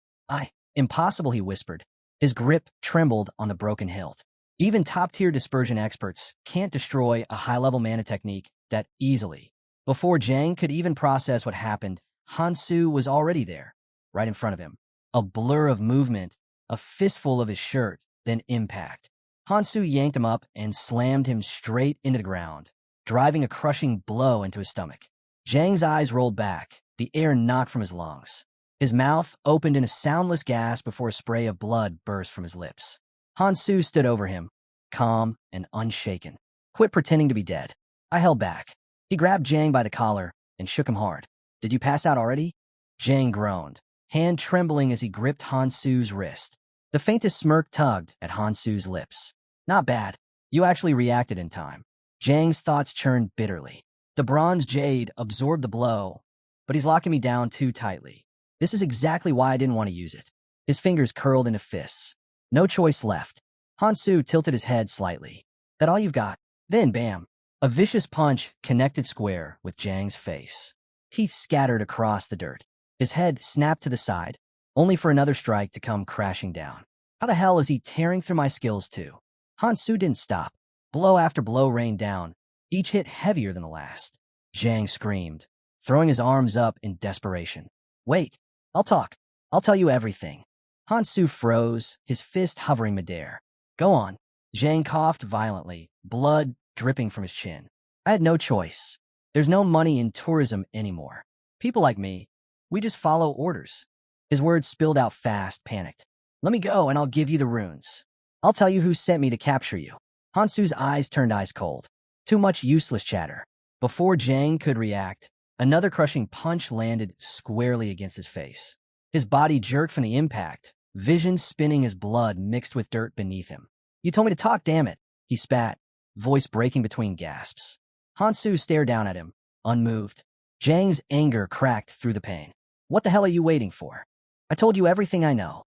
Impossible, he whispered. His grip trembled on the broken hilt. Even top-tier dispersion experts can't destroy a high-level mana technique that easily. Before Jang could even process what happened, Hansu was already there, right in front of him. A blur of movement, a fistful of his shirt, then impact. Hansu yanked him up and slammed him straight into the ground, driving a crushing blow into his stomach. Jang's eyes rolled back, the air knocked from his lungs. His mouth opened in a soundless gasp before a spray of blood burst from his lips. Hansu stood over him, calm and unshaken. Quit pretending to be dead. I held back. He grabbed Jang by the collar and shook him hard. Did you pass out already? Jang groaned, hand trembling as he gripped Hansu's wrist. The faintest smirk tugged at Hansu's lips. Not bad. You actually reacted in time. Jang's thoughts churned bitterly. The bronze jade absorbed the blow, but he's locking me down too tightly. This is exactly why I didn't want to use it. His fingers curled into fists. No choice left. Hansu tilted his head slightly. That all you've got? Then, bam. A vicious punch connected square with Jang's face. Teeth scattered across the dirt. His head snapped to the side, only for another strike to come crashing down. How the hell is he tearing through my skills too? Hansu didn't stop. Blow after blow rained down, each hit heavier than the last. Jang screamed, throwing his arms up in desperation. Wait, I'll talk. I'll tell you everything. Hansu froze, his fist hovering midair. Go on. Jang coughed violently, blood dripping from his chin. I had no choice. There's no money in tourism anymore. People like me, we just follow orders. His words spilled out fast, panicked. Let me go and I'll give you the runes. I'll tell you who sent me to capture you. Hansu's eyes turned ice cold. Too much useless chatter. Before Jang could react, another crushing punch landed squarely against his face. His body jerked from the impact, vision spinning as blood mixed with dirt beneath him. You told me to talk, damn it, he spat, voice breaking between gasps. Hansu stared down at him, unmoved. Jang's anger cracked through the pain. What the hell are you waiting for? I told you everything I know.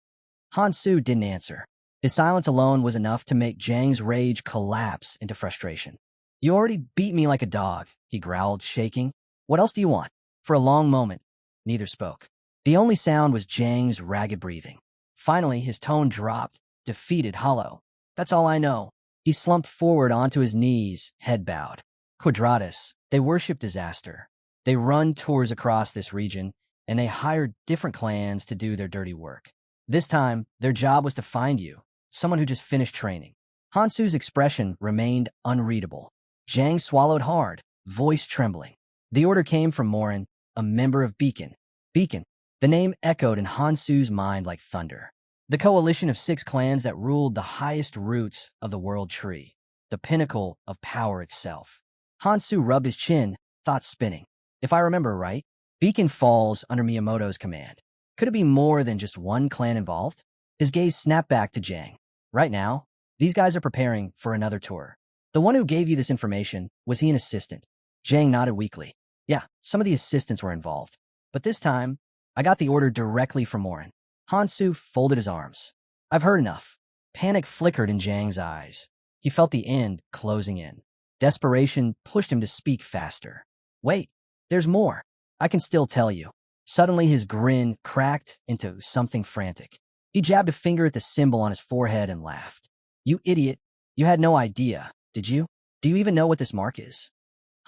Hansu didn't answer. His silence alone was enough to make Jang's rage collapse into frustration. You already beat me like a dog, he growled, shaking. What else do you want? For a long moment, neither spoke. The only sound was Jang's ragged breathing. Finally, his tone dropped, defeated, hollow. That's all I know. He slumped forward onto his knees, head bowed. Quadratus, they worship disaster. They run tours across this region, and they hire different clans to do their dirty work. This time, their job was to find you, someone who just finished training. Hansu's expression remained unreadable. Jang swallowed hard, voice trembling. The order came from Morin, a member of Beacon. Beacon. The name echoed in Hansu's mind like thunder. The coalition of 6 clans that ruled the highest roots of the world tree, the pinnacle of power itself. Hansu rubbed his chin, thoughts spinning. If I remember right, Beacon falls under Miiamoto's command. Could it be more than just one clan involved? His gaze snapped back to Jang. Right now, these guys are preparing for another tour. The one who gave you this information, was he an assistant? Jang nodded weakly. Yeah, some of the assistants were involved. But this time, I got the order directly from Morin. Hansu folded his arms. I've heard enough. Panic flickered in Jang's eyes. He felt the end closing in. Desperation pushed him to speak faster. Wait, there's more. I can still tell you. Suddenly his grin cracked into something frantic. He jabbed a finger at the symbol on his forehead and laughed. You idiot. You had no idea, did you? Do you even know what this mark is?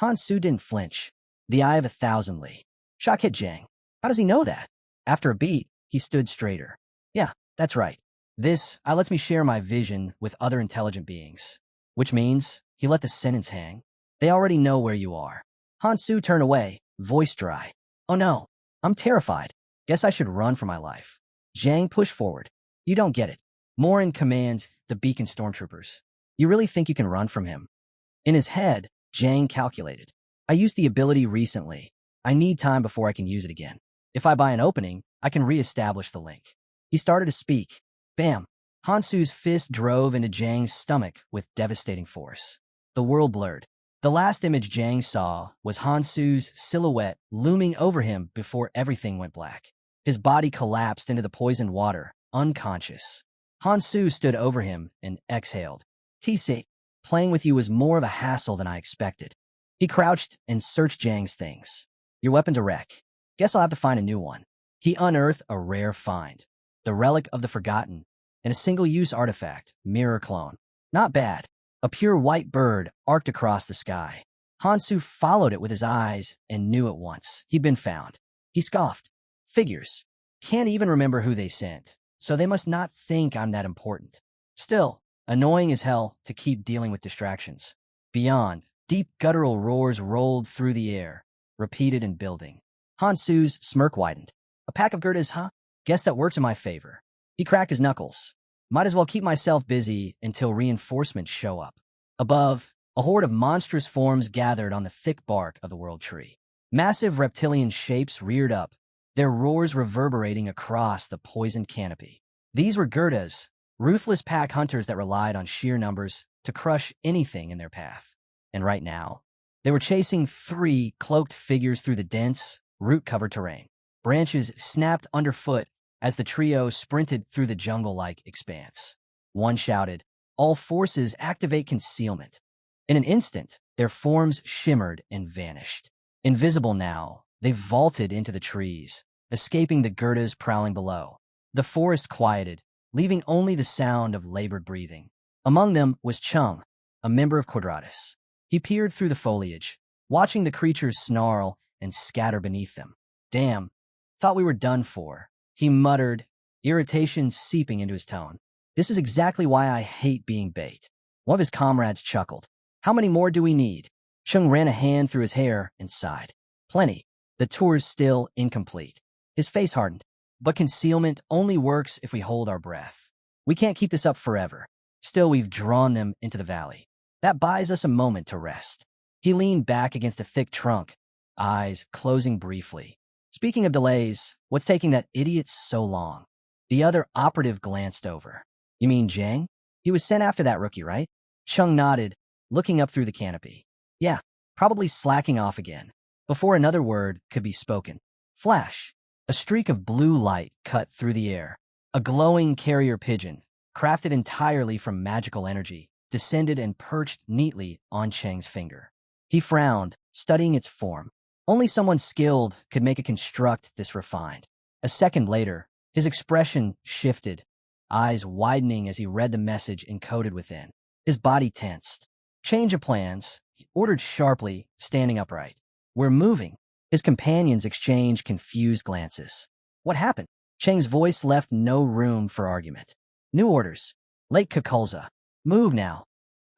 Hansu didn't flinch. The eye of 1,000 Li. Shock hit Jang. How does he know that? After a beat, he stood straighter. Yeah, that's right. This lets me share my vision with other intelligent beings. Which means, he let the sentence hang. They already know where you are. Hansu turned away, voice dry. Oh no, I'm terrified. Guess I should run for my life. Jang pushed forward. You don't get it. Morin commands the Beacon stormtroopers. You really think you can run from him? In his head, Jang calculated. I used the ability recently. I need time before I can use it again. If I buy an opening, I can re-establish the link. He started to speak. Bam! Hansu's fist drove into Jang's stomach with devastating force. The world blurred. The last image Jang saw was Hansu's silhouette looming over him before everything went black. His body collapsed into the poisoned water, unconscious. Hansu stood over him and exhaled. TC, playing with you was more of a hassle than I expected. He crouched and searched Jang's things. Your weapon's a wreck. Guess I'll have to find a new one. He unearthed a rare find, the Relic of the Forgotten, and a single-use artifact, mirror clone. Not bad. A pure white bird arced across the sky. Hansu followed it with his eyes and knew at once he'd been found. He scoffed. Figures. Can't even remember who they sent, so they must not think I'm that important. Still, annoying as hell to keep dealing with distractions. Beyond, deep guttural roars rolled through the air, repeated and building. Hansu's smirk widened. A pack of Gerdas, huh? Guess that works in my favor. He cracked his knuckles. Might as well keep myself busy until reinforcements show up. Above, a horde of monstrous forms gathered on the thick bark of the world tree. Massive reptilian shapes reared up, their roars reverberating across the poisoned canopy. These were Gerdas, ruthless pack hunters that relied on sheer numbers to crush anything in their path. And right now, they were chasing 3 cloaked figures through the dense, root-covered terrain. Branches snapped underfoot as the trio sprinted through the jungle-like expanse. One shouted, "All forces activate concealment." In an instant, their forms shimmered and vanished. Invisible now, they vaulted into the trees, escaping the Gerdas prowling below. The forest quieted, leaving only the sound of labored breathing. Among them was Chung, a member of Quadratus. He peered through the foliage, watching the creatures snarl and scatter beneath them. "Damn, thought we were done for," he muttered, irritation seeping into his tone. "This is exactly why I hate being bait." One of his comrades chuckled. "How many more do we need?" Chung ran a hand through his hair and sighed. "Plenty. The tour's still incomplete." His face hardened. "But concealment only works if we hold our breath. We can't keep this up forever. Still, we've drawn them into the valley. That buys us a moment to rest." He leaned back against a thick trunk, eyes closing briefly. "Speaking of delays, what's taking that idiot so long?" The other operative glanced over. "You mean Jang? He was sent after that rookie, right?" Chung nodded, looking up through the canopy. "Yeah, probably slacking off again." Before another word could be spoken, flash! A streak of blue light cut through the air. A glowing carrier pigeon, crafted entirely from magical energy, descended and perched neatly on Chang's finger. He frowned, studying its form. Only someone skilled could make a construct this refined. A second later, his expression shifted, eyes widening as he read the message encoded within. His body tensed. "Change of plans," he ordered sharply, standing upright. "We're moving." His companions exchanged confused glances. "What happened?" Chang's voice left no room for argument. "New orders. Lake Kukulza. Move now."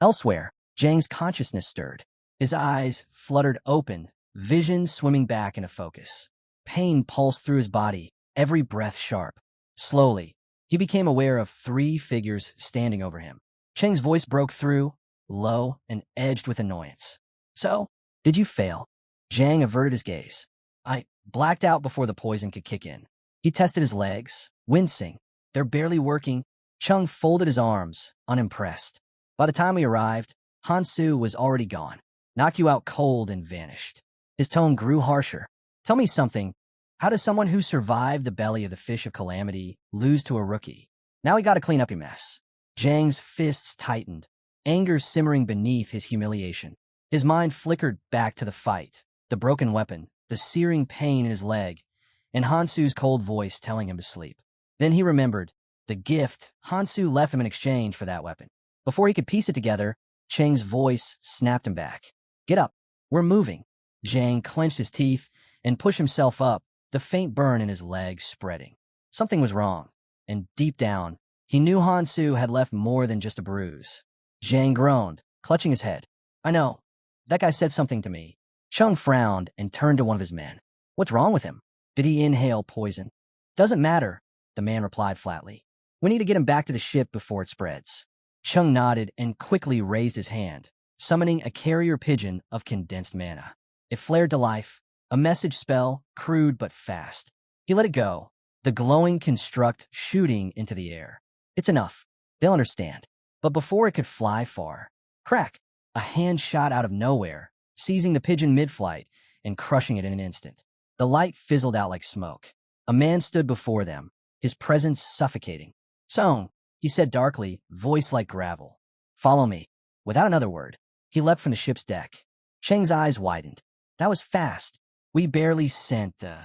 Elsewhere, Jang's consciousness stirred. His eyes fluttered open, vision swimming back into focus. Pain pulsed through his body, every breath sharp. Slowly, he became aware of 3 figures standing over him. Chang's voice broke through, low and edged with annoyance. "So, did you fail?" Jang averted his gaze. "I blacked out before the poison could kick in." He tested his legs, wincing. "They're barely working." Chung folded his arms, unimpressed. By the time we arrived, Hansu was already gone. "Knock you out cold," and vanished. His tone grew harsher. "Tell me something. How does someone who survived the belly of the fish of calamity lose to a rookie? Now we gotta clean up your mess." Jang's fists tightened, anger simmering beneath his humiliation. His mind flickered back to the fight, the broken weapon, the searing pain in his leg, and Hansu's cold voice telling him to sleep. Then he remembered the gift Hansu left him in exchange for that weapon. Before he could piece it together, Chang's voice snapped him back. "Get up. We're moving." Jang clenched his teeth and pushed himself up, the faint burn in his leg spreading. Something was wrong, and deep down, he knew Hansu had left more than just a bruise. Jang groaned, clutching his head. "I know. That guy said something to me." Chung frowned and turned to one of his men. "What's wrong with him? Did he inhale poison?" "Doesn't matter," the man replied flatly. "We need to get him back to the ship before it spreads." Chung nodded and quickly raised his hand, summoning a carrier pigeon of condensed mana. It flared to life, a message spell, crude but fast. He let it go, the glowing construct shooting into the air. "It's enough. They'll understand." But before it could fly far, crack! A hand shot out of nowhere, seizing the pigeon mid-flight and crushing it in an instant. The light fizzled out like smoke. A man stood before them, his presence suffocating. "Song," he said darkly, voice like gravel. "Follow me." Without another word, he leapt from the ship's deck. Cheng's eyes widened. That was fast. We barely sent the...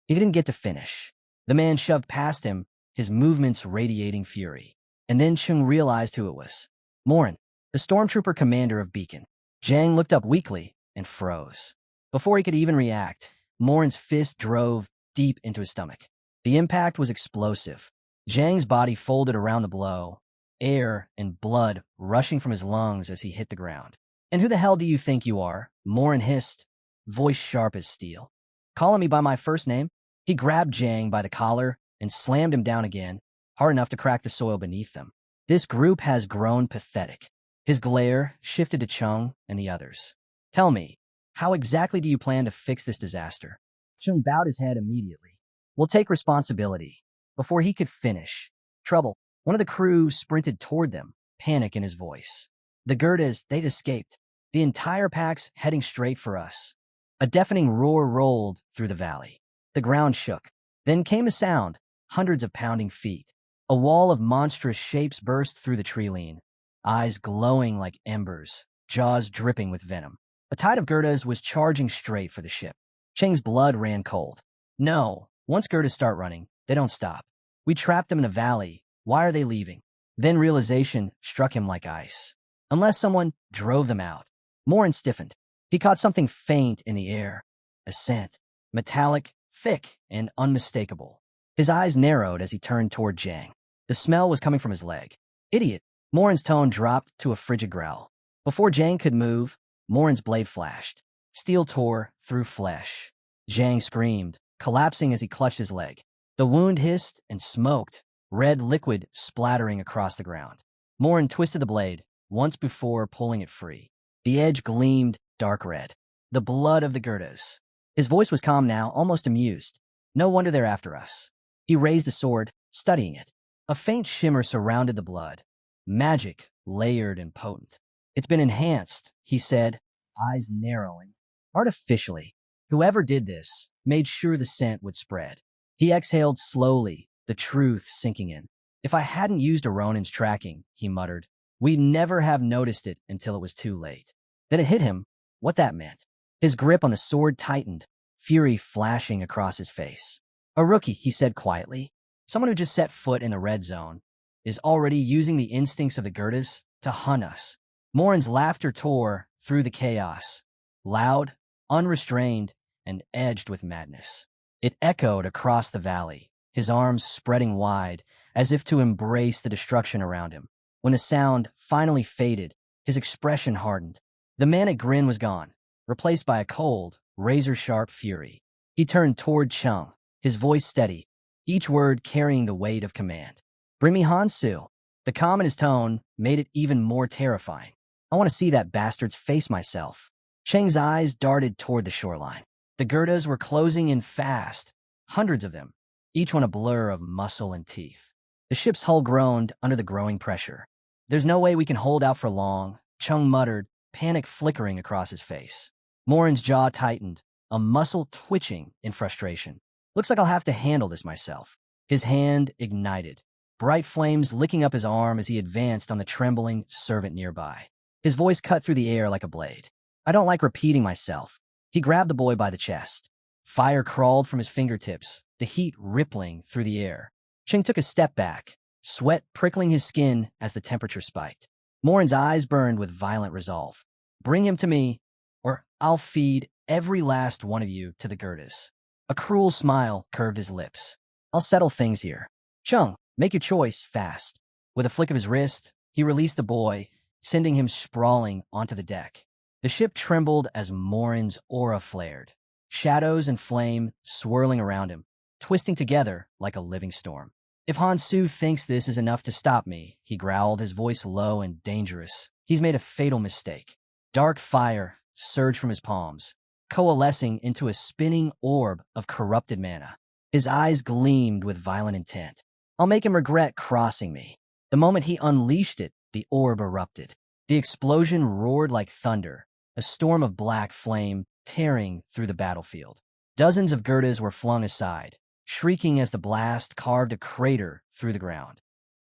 He didn't get to finish. The man shoved past him, his movements radiating fury. And then Chung realized who it was. Morin, the stormtrooper commander of Beacon. Zhang looked up weakly and froze. Before he could even react, Morin's fist drove deep into his stomach. The impact was explosive. Zhang's body folded around the blow, air and blood rushing from his lungs as he hit the ground. And who the hell do you think you are? Morin hissed, voice sharp as steel. Calling me by my first name? He grabbed Zhang by the collar and slammed him down again, hard enough to crack the soil beneath them. This group has grown pathetic. His glare shifted to Chung and the others. Tell me, how exactly do you plan to fix this disaster? Chung bowed his head immediately. We'll take responsibility. Before he could finish, trouble. One of the crew sprinted toward them, panic in his voice. The Gerdas, they'd escaped. The entire pack's heading straight for us. A deafening roar rolled through the valley. The ground shook. Then came a sound, hundreds of pounding feet. A wall of monstrous shapes burst through the tree-line, eyes glowing like embers, jaws dripping with venom. A tide of Gerdas was charging straight for the ship. Cheng's blood ran cold. No, once Gerdas start running, they don't stop. We trapped them in the valley. Why are they leaving? Then realization struck him like ice. Unless someone drove them out. Morin stiffened. He caught something faint in the air. A scent. Metallic, thick, and unmistakable. His eyes narrowed as he turned toward Zhang. The smell was coming from his leg. Idiot. Morin's tone dropped to a frigid growl. Before Zhang could move, Morin's blade flashed. Steel tore through flesh. Zhang screamed, collapsing as he clutched his leg. The wound hissed and smoked, red liquid splattering across the ground. Morin twisted the blade, once before pulling it free. The edge gleamed dark red. The blood of the Gerdas. His voice was calm now, almost amused. No wonder they're after us. He raised the sword, studying it. A faint shimmer surrounded the blood. Magic, layered and potent. It's been enhanced, he said, eyes narrowing. Artificially. Whoever did this made sure the scent would spread. He exhaled slowly, the truth sinking in. If I hadn't used a Ronin's tracking, he muttered, we'd never have noticed it until it was too late. Then it hit him, what that meant. His grip on the sword tightened, fury flashing across his face. A rookie, he said quietly. Someone who just set foot in the red zone is already using the instincts of the Gerdas to hunt us. Morin's laughter tore through the chaos, loud, unrestrained, and edged with madness. It echoed across the valley, his arms spreading wide, as if to embrace the destruction around him. When the sound finally faded, his expression hardened. The manic grin was gone, replaced by a cold, razor-sharp fury. He turned toward Chung, his voice steady, each word carrying the weight of command. Bring me Hansu. The calm in his tone made it even more terrifying. I want to see that bastard's face myself. Cheng's eyes darted toward the shoreline. The Gerdas were closing in fast, hundreds of them, each one a blur of muscle and teeth. The ship's hull groaned under the growing pressure. There's no way we can hold out for long, Chung muttered, panic flickering across his face. Morin's jaw tightened, a muscle twitching in frustration. Looks like I'll have to handle this myself. His hand ignited, bright flames licking up his arm as he advanced on the trembling servant nearby. His voice cut through the air like a blade. I don't like repeating myself. He grabbed the boy by the chest. Fire crawled from his fingertips, the heat rippling through the air. Cheng took a step back, sweat prickling his skin as the temperature spiked. Morin's eyes burned with violent resolve. Bring him to me, or I'll feed every last one of you to the Gerdas. A cruel smile curved his lips. I'll settle things here. Chung, make your choice fast. With a flick of his wrist, he released the boy, sending him sprawling onto the deck. The ship trembled as Morin's aura flared, shadows and flame swirling around him, twisting together like a living storm. If Hansu thinks this is enough to stop me, he growled, his voice low and dangerous, he's made a fatal mistake. Dark fire surged from his palms, coalescing into a spinning orb of corrupted mana. His eyes gleamed with violent intent. I'll make him regret crossing me. The moment he unleashed it, the orb erupted. The explosion roared like thunder, a storm of black flame tearing through the battlefield. Dozens of Gerdas were flung aside, shrieking as the blast carved a crater through the ground.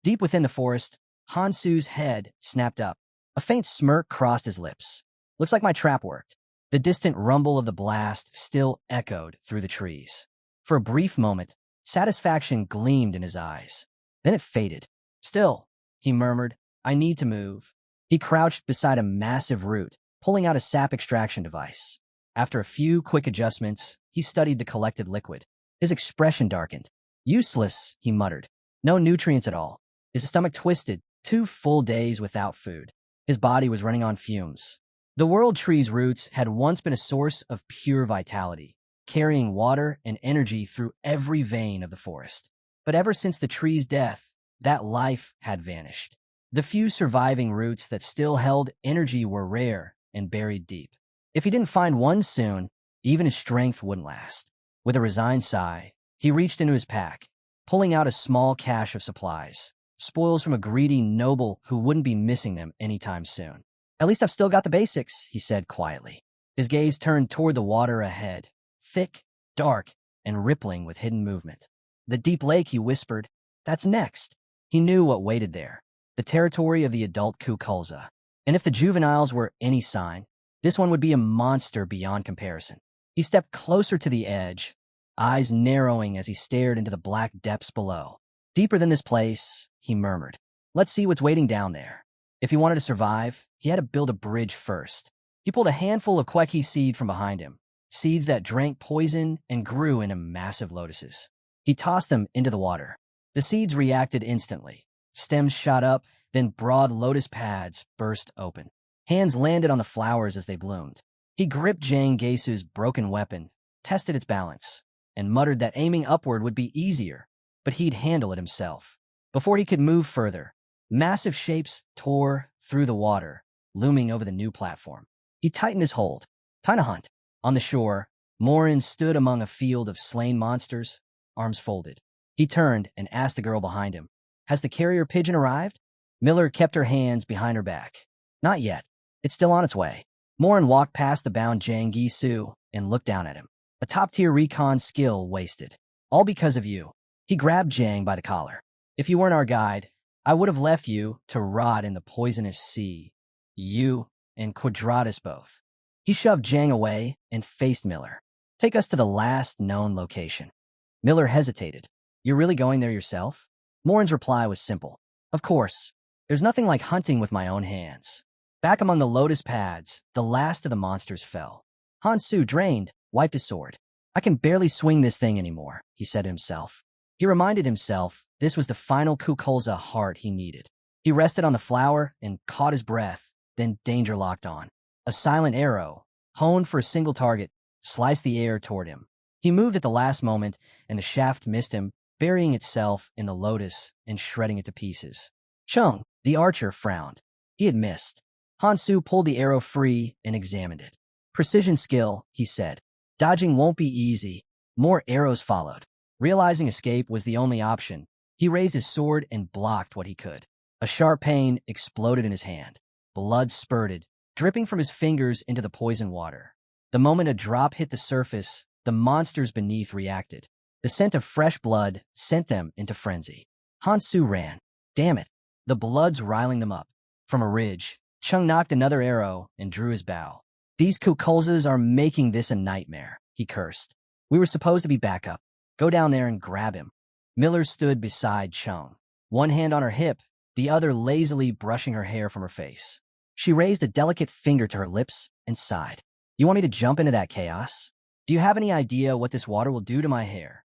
Deep within the forest, Hansu's head snapped up. A faint smirk crossed his lips. Looks like my trap worked. The distant rumble of the blast still echoed through the trees. For a brief moment, satisfaction gleamed in his eyes. Then it faded. Still, he murmured, I need to move. He crouched beside a massive root, pulling out a sap extraction device. After a few quick adjustments, he studied the collected liquid. His expression darkened. Useless, he muttered. No nutrients at all. His stomach twisted, 2 full days without food. His body was running on fumes. The world tree's roots had once been a source of pure vitality, carrying water and energy through every vein of the forest. But ever since the tree's death, that life had vanished. The few surviving roots that still held energy were rare and buried deep. If he didn't find one soon, even his strength wouldn't last. With a resigned sigh, he reached into his pack, pulling out a small cache of supplies, spoils from a greedy noble who wouldn't be missing them anytime soon. At least I've still got the basics, he said quietly. His gaze turned toward the water ahead, thick, dark, and rippling with hidden movement. The deep lake, he whispered. That's next. He knew what waited there. The territory of the adult Kukulza. And if the juveniles were any sign, this one would be a monster beyond comparison. He stepped closer to the edge, eyes narrowing as he stared into the black depths below. Deeper than this place, he murmured. Let's see what's waiting down there. If he wanted to survive, he had to build a bridge first. He pulled a handful of kweki seed from behind him, seeds that drank poison and grew into massive lotuses. He tossed them into the water. The seeds reacted instantly. Stems shot up, then broad lotus pads burst open. Hands landed on the flowers as they bloomed. He gripped Jang Gesu's broken weapon, tested its balance, and muttered that aiming upward would be easier, but he'd handle it himself. Before he could move further, massive shapes tore through the water, looming over the new platform. He tightened his hold. Time to hunt. On the shore, Morin stood among a field of slain monsters, arms folded. He turned and asked the girl behind him, Has the carrier pigeon arrived? Miller kept her hands behind her back. Not yet. It's still on its way. Morin walked past the bound Jang Gesu and looked down at him. A top-tier recon skill wasted. All because of you. He grabbed Jang by the collar. If you weren't our guide, I would have left you to rot in the poisonous sea. You and Quadratus both. He shoved Jang away and faced Miller. Take us to the last known location. Miller hesitated. You're really going there yourself? Morin's reply was simple. Of course. There's nothing like hunting with my own hands. Back among the lotus pads, the last of the monsters fell. Hansu, drained, wiped his sword. I can barely swing this thing anymore, he said to himself. He reminded himself this was the final Kukulza heart he needed. He rested on the flower and caught his breath, then danger locked on. A silent arrow, honed for a single target, sliced the air toward him. He moved at the last moment, and the shaft missed him, burying itself in the lotus and shredding it to pieces. Chung, the archer, frowned. He had missed. Hansu pulled the arrow free and examined it. Precision skill, he said. Dodging won't be easy. More arrows followed. Realizing escape was the only option, he raised his sword and blocked what he could. A sharp pain exploded in his hand. Blood spurted, dripping from his fingers into the poison water. The moment a drop hit the surface, the monsters beneath reacted. The scent of fresh blood sent them into frenzy. Hansu ran. Damn it. The blood's riling them up. From a ridge, Chung knocked another arrow and drew his bow. These Kukulzas are making this a nightmare, he cursed. We were supposed to be backup. Go down there and grab him. Miller stood beside Chung, one hand on her hip, the other lazily brushing her hair from her face. She raised a delicate finger to her lips and sighed. You want me to jump into that chaos? Do you have any idea what this water will do to my hair?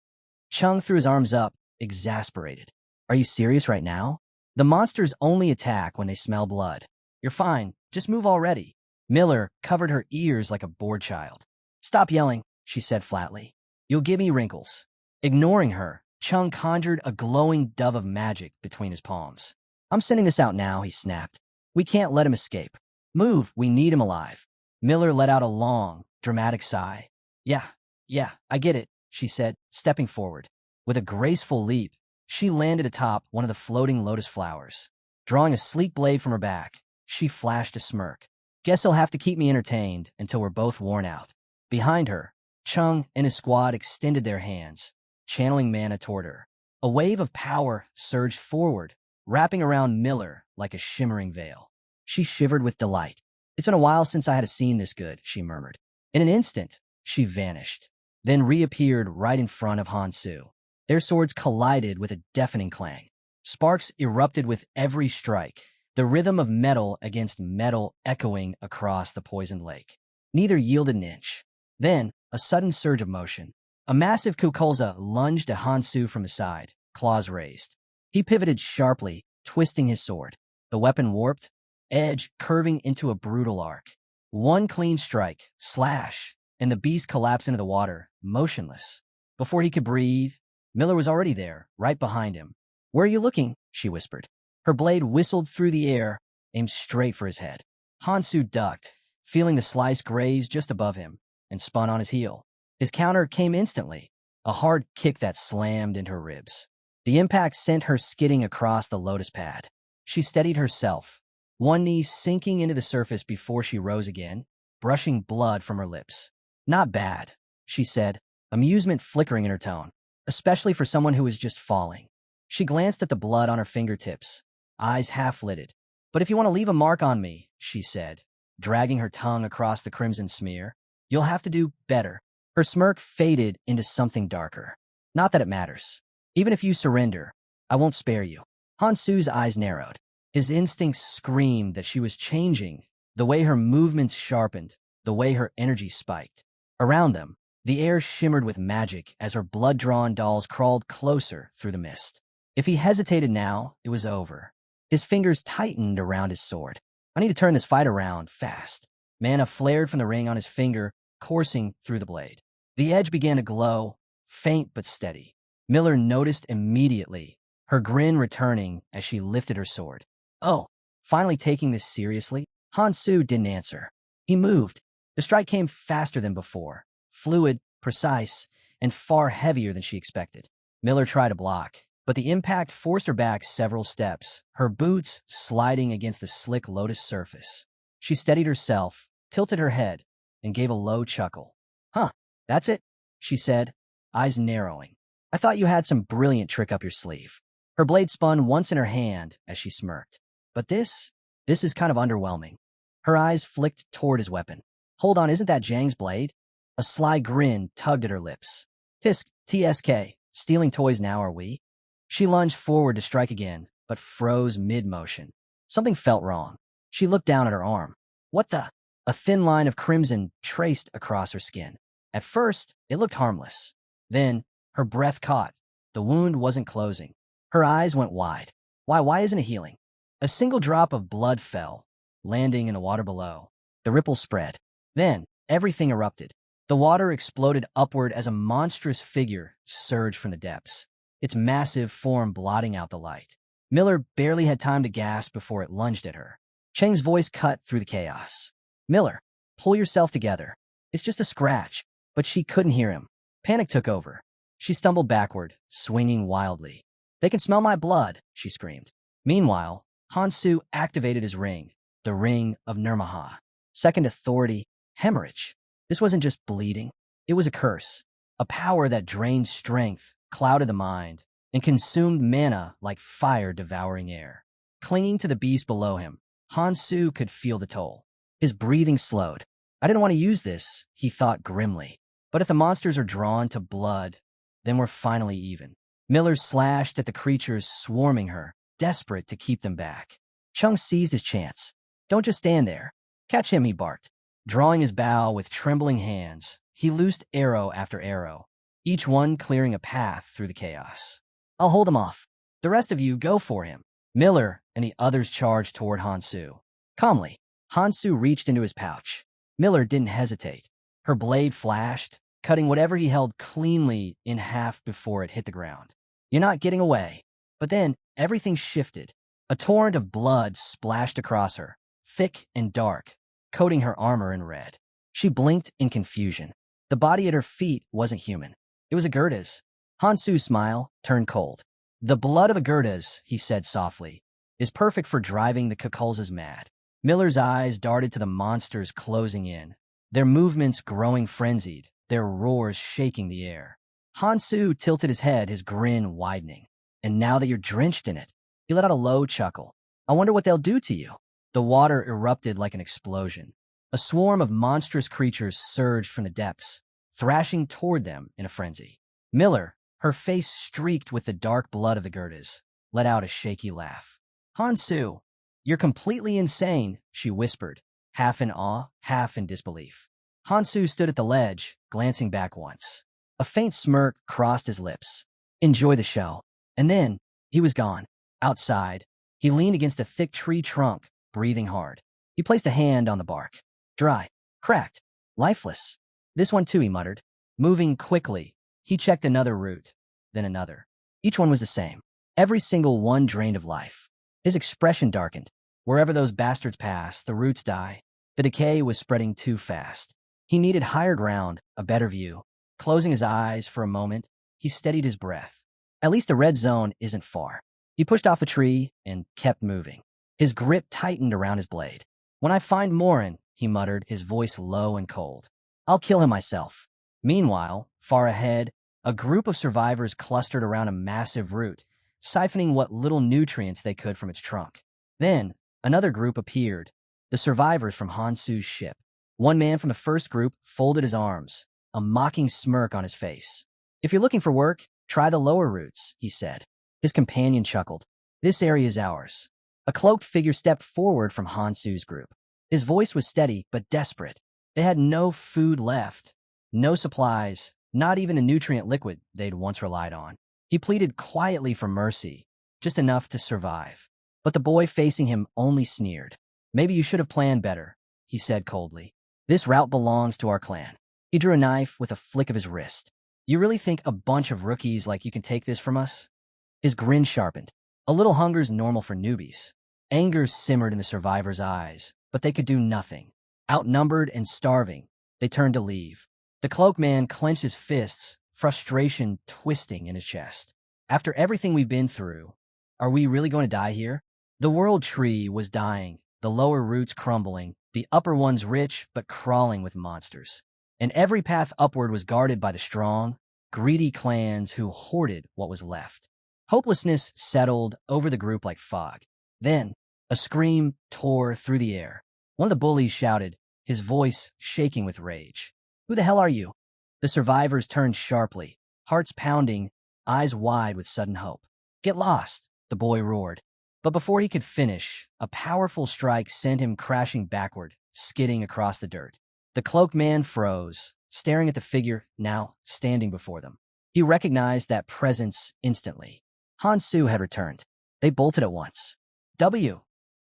Chung threw his arms up, exasperated. Are you serious right now? The monsters only attack when they smell blood. You're fine. Just move already. Miller covered her ears like a bored child. Stop yelling, she said flatly. You'll give me wrinkles. Ignoring her, Chung conjured a glowing dove of magic between his palms. I'm sending this out now, he snapped. We can't let him escape. Move, we need him alive. Miller let out a long, dramatic sigh. Yeah, I get it, she said, stepping forward. With a graceful leap, she landed atop one of the floating lotus flowers. Drawing a sleek blade from her back, she flashed a smirk. Guess he'll have to keep me entertained until we're both worn out. Behind her, Chung and his squad extended their hands, channeling mana toward her. A wave of power surged forward, wrapping around Miller like a shimmering veil. She shivered with delight. It's been a while since I had a scene this good, she murmured. In an instant, she vanished, then reappeared right in front of Hansu. Their swords collided with a deafening clang. Sparks erupted with every strike, the rhythm of metal against metal echoing across the poisoned lake. Neither yielded an inch. Then, a sudden surge of motion. A massive kukulza lunged at Hansu from his side, claws raised. He pivoted sharply, twisting his sword. The weapon warped, edge curving into a brutal arc. One clean strike, slash, and the beast collapsed into the water, motionless. Before he could breathe, Miller was already there, right behind him. "Where are you looking?" she whispered. Her blade whistled through the air, aimed straight for his head. Hansu ducked, feeling the slice graze just above him, and spun on his heel. His counter came instantly, a hard kick that slammed into her ribs. The impact sent her skidding across the lotus pad. She steadied herself, one knee sinking into the surface before she rose again, brushing blood from her lips. "Not bad," she said, amusement flickering in her tone, especially for someone who was just falling. She glanced at the blood on her fingertips, eyes half-lidded. "But if you want to leave a mark on me," she said, dragging her tongue across the crimson smear, "you'll have to do better." Her smirk faded into something darker. "Not that it matters. Even if you surrender, I won't spare you." Hansu's eyes narrowed. His instincts screamed that she was changing, the way her movements sharpened, the way her energy spiked. Around them, the air shimmered with magic as her blood-drawn dolls crawled closer through the mist. If he hesitated now, it was over. His fingers tightened around his sword. "I need to turn this fight around, fast." Mana flared from the ring on his finger, coursing through the blade. The edge began to glow, faint but steady. Miller noticed immediately, her grin returning as she lifted her sword. "Oh, finally taking this seriously?" Hansu didn't answer. He moved. The strike came faster than before, fluid, precise, and far heavier than she expected. Miller tried to block, but the impact forced her back several steps, her boots sliding against the slick lotus surface. She steadied herself, tilted her head, and gave a low chuckle. "Huh, that's it," she said, eyes narrowing. "I thought you had some brilliant trick up your sleeve." Her blade spun once in her hand as she smirked. "But this is kind of underwhelming." Her eyes flicked toward his weapon. "Hold on, isn't that Zhang's blade?" A sly grin tugged at her lips. TSK, stealing toys now, are we?" She lunged forward to strike again, but froze mid-motion. Something felt wrong. She looked down at her arm. "What the?" A thin line of crimson traced across her skin. At first, it looked harmless. Then, her breath caught. The wound wasn't closing. Her eyes went wide. Why isn't it healing?" A single drop of blood fell, landing in the water below. The ripple spread. Then, everything erupted. The water exploded upward as a monstrous figure surged from the depths, its massive form blotting out the light. Miller barely had time to gasp before it lunged at her. Cheng's voice cut through the chaos. "Miller, pull yourself together. It's just a scratch." But she couldn't hear him. Panic took over. She stumbled backward, swinging wildly. "They can smell my blood," she screamed. Meanwhile, Hansu activated his ring, the Ring of Nirmaha. Second authority, hemorrhage. This wasn't just bleeding. It was a curse. A power that drained strength, clouded the mind, and consumed mana like fire devouring air. Clinging to the beast below him, Hansu could feel the toll. His breathing slowed. "I didn't want to use this," he thought grimly. "But if the monsters are drawn to blood, then we're finally even." Miller slashed at the creatures swarming her, desperate to keep them back. Chung seized his chance. "Don't just stand there. Catch him," he barked. Drawing his bow with trembling hands, he loosed arrow after arrow, each one clearing a path through the chaos. "I'll hold him off. The rest of you go for him." Miller and the others charged toward Hansu. Calmly, Hansu reached into his pouch. Miller didn't hesitate. Her blade flashed, cutting whatever he held cleanly in half before it hit the ground. "You're not getting away." But then, everything shifted. A torrent of blood splashed across her, thick and dark, coating her armor in red. She blinked in confusion. The body at her feet wasn't human. It was a Gerda's. Hansu's smile turned cold. "The blood of a Gerda's," he said softly, "is perfect for driving the Kukulzas mad." Miller's eyes darted to the monsters closing in, their movements growing frenzied, their roars shaking the air. Hansu tilted his head, his grin widening. "And now that you're drenched in it," he let out a low chuckle. "I wonder what they'll do to you." The water erupted like an explosion. A swarm of monstrous creatures surged from the depths, thrashing toward them in a frenzy. Miller, her face streaked with the dark blood of the Gerdas, let out a shaky laugh. Hansu, you're completely insane, she whispered, half in awe, half in disbelief. Hansu stood at the ledge, glancing back once. A faint smirk crossed his lips. Enjoy the show. And then, he was gone. Outside, he leaned against a thick tree trunk, breathing hard. He placed a hand on the bark. Dry, cracked, lifeless. This one too, he muttered. Moving quickly, he checked another root, then another. Each one was the same. Every single one drained of life. His expression darkened. Wherever those bastards pass, the roots die. The decay was spreading too fast. He needed higher ground, a better view. Closing his eyes for a moment, he steadied his breath. At least the red zone isn't far. He pushed off the tree and kept moving. His grip tightened around his blade. When I find Morin, he muttered, his voice low and cold, I'll kill him myself. Meanwhile, far ahead, a group of survivors clustered around a massive root, siphoning what little nutrients they could from its trunk. Then, another group appeared, the survivors from Hansu's ship. One man from the first group folded his arms, a mocking smirk on his face. If you're looking for work, try the lower roots, he said. His companion chuckled. This area is ours. A cloaked figure stepped forward from Hansu's group. His voice was steady but desperate. They had no food left, no supplies, not even the nutrient liquid they'd once relied on. He pleaded quietly for mercy, just enough to survive. But the boy facing him only sneered. Maybe you should have planned better, he said coldly. This route belongs to our clan. He drew a knife with a flick of his wrist. You really think a bunch of rookies like you can take this from us? His grin sharpened. A little hunger's normal for newbies. Anger simmered in the survivors' eyes, but they could do nothing. Outnumbered and starving, they turned to leave. The cloaked man clenched his fists, frustration twisting in his chest. After everything we've been through, are we really going to die here? The world tree was dying, the lower roots crumbling, the upper ones rich but crawling with monsters. And every path upward was guarded by the strong, greedy clans who hoarded what was left. Hopelessness settled over the group like fog. Then, a scream tore through the air. One of the bullies shouted, his voice shaking with rage. Who the hell are you? The survivors turned sharply, hearts pounding, eyes wide with sudden hope. Get lost, the boy roared. But before he could finish, a powerful strike sent him crashing backward, skidding across the dirt. The cloaked man froze, staring at the figure now standing before them. He recognized that presence instantly. Hansu had returned. They bolted at once.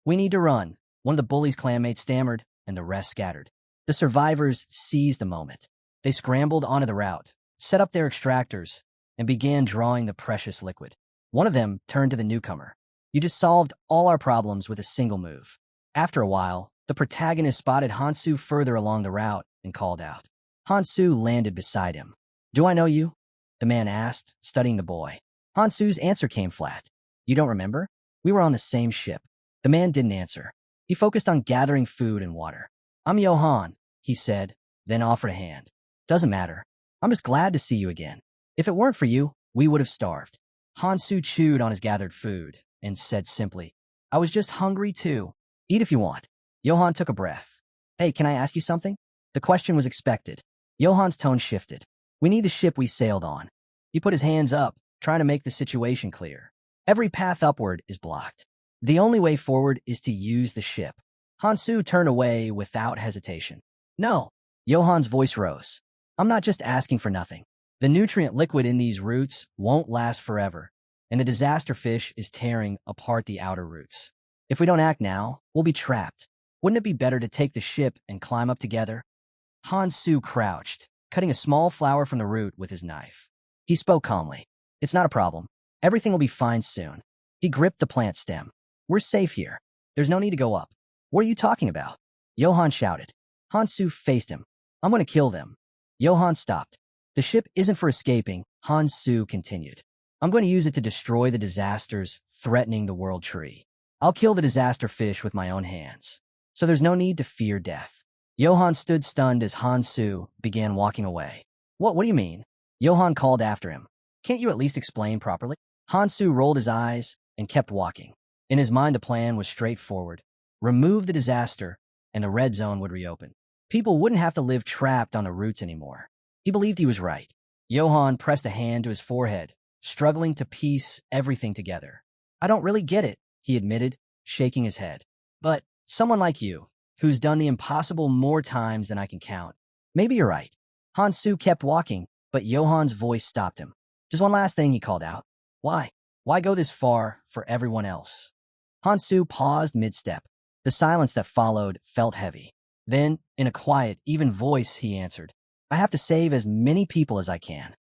We need to run, one of the bullies' clanmates stammered, and the rest scattered. The survivors seized the moment. They scrambled onto the route, set up their extractors, and began drawing the precious liquid. One of them turned to the newcomer. You just solved all our problems with a single move. After a while, the protagonist spotted Hansu further along the route and called out. Hansu landed beside him. Do I know you? The man asked, studying the boy. Hansu's answer came flat. You don't remember? We were on the same ship. The man didn't answer. He focused on gathering food and water. I'm Johan, he said, then offered a hand. Doesn't matter. I'm just glad to see you again. If it weren't for you, we would have starved. Hansu chewed on his gathered food and said simply, I was just hungry too. Eat if you want. Johan took a breath. Hey, can I ask you something? The question was expected. Johan's tone shifted. We need the ship we sailed on. He put his hands up, trying to make the situation clear. Every path upward is blocked. The only way forward is to use the ship. Hansu turned away without hesitation. No. Johan's voice rose. I'm not just asking for nothing. The nutrient liquid in these roots won't last forever, and the disaster fish is tearing apart the outer roots. If we don't act now, we'll be trapped. Wouldn't it be better to take the ship and climb up together? Hansu crouched, cutting a small flower from the root with his knife. He spoke calmly. It's not a problem. Everything will be fine soon. He gripped the plant stem. We're safe here. There's no need to go up. What are you talking about? Johan shouted. Hansu faced him. I'm going to kill them. Johan stopped. The ship isn't for escaping, Hansu continued. I'm going to use it to destroy the disasters threatening the world tree. I'll kill the disaster fish with my own hands. So there's no need to fear death. Johan stood stunned as Hansu began walking away. What do you mean? Johan called after him. Can't you at least explain properly? Hansu rolled his eyes and kept walking. In his mind, the plan was straightforward. Remove the disaster, and the red zone would reopen. People wouldn't have to live trapped on the roots anymore. He believed he was right. Johann pressed a hand to his forehead, struggling to piece everything together. I don't really get it, he admitted, shaking his head. But someone like you, who's done the impossible more times than I can count. Maybe you're right. Hansu kept walking, but Johann's voice stopped him. Just one last thing, he called out. Why? Why go this far for everyone else? Hansu paused mid-step. The silence that followed felt heavy. Then, in a quiet, even voice, he answered, I have to save as many people as I can.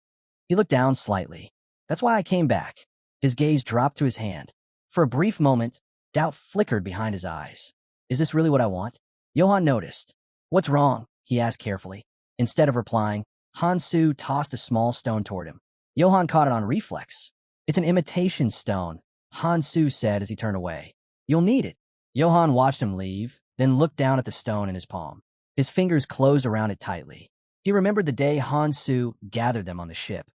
He looked down slightly. That's why I came back. His gaze dropped to his hand. For a brief moment, doubt flickered behind his eyes. Is this really what I want? Johann noticed. What's wrong? He asked carefully. Instead of replying, Hansu tossed a small stone toward him. Johann caught it on reflex. It's an imitation stone, Hansu said as he turned away. You'll need it. Johann watched him leave, then looked down at the stone in his palm. His fingers closed around it tightly. He remembered the day Hansu gathered them on the ship,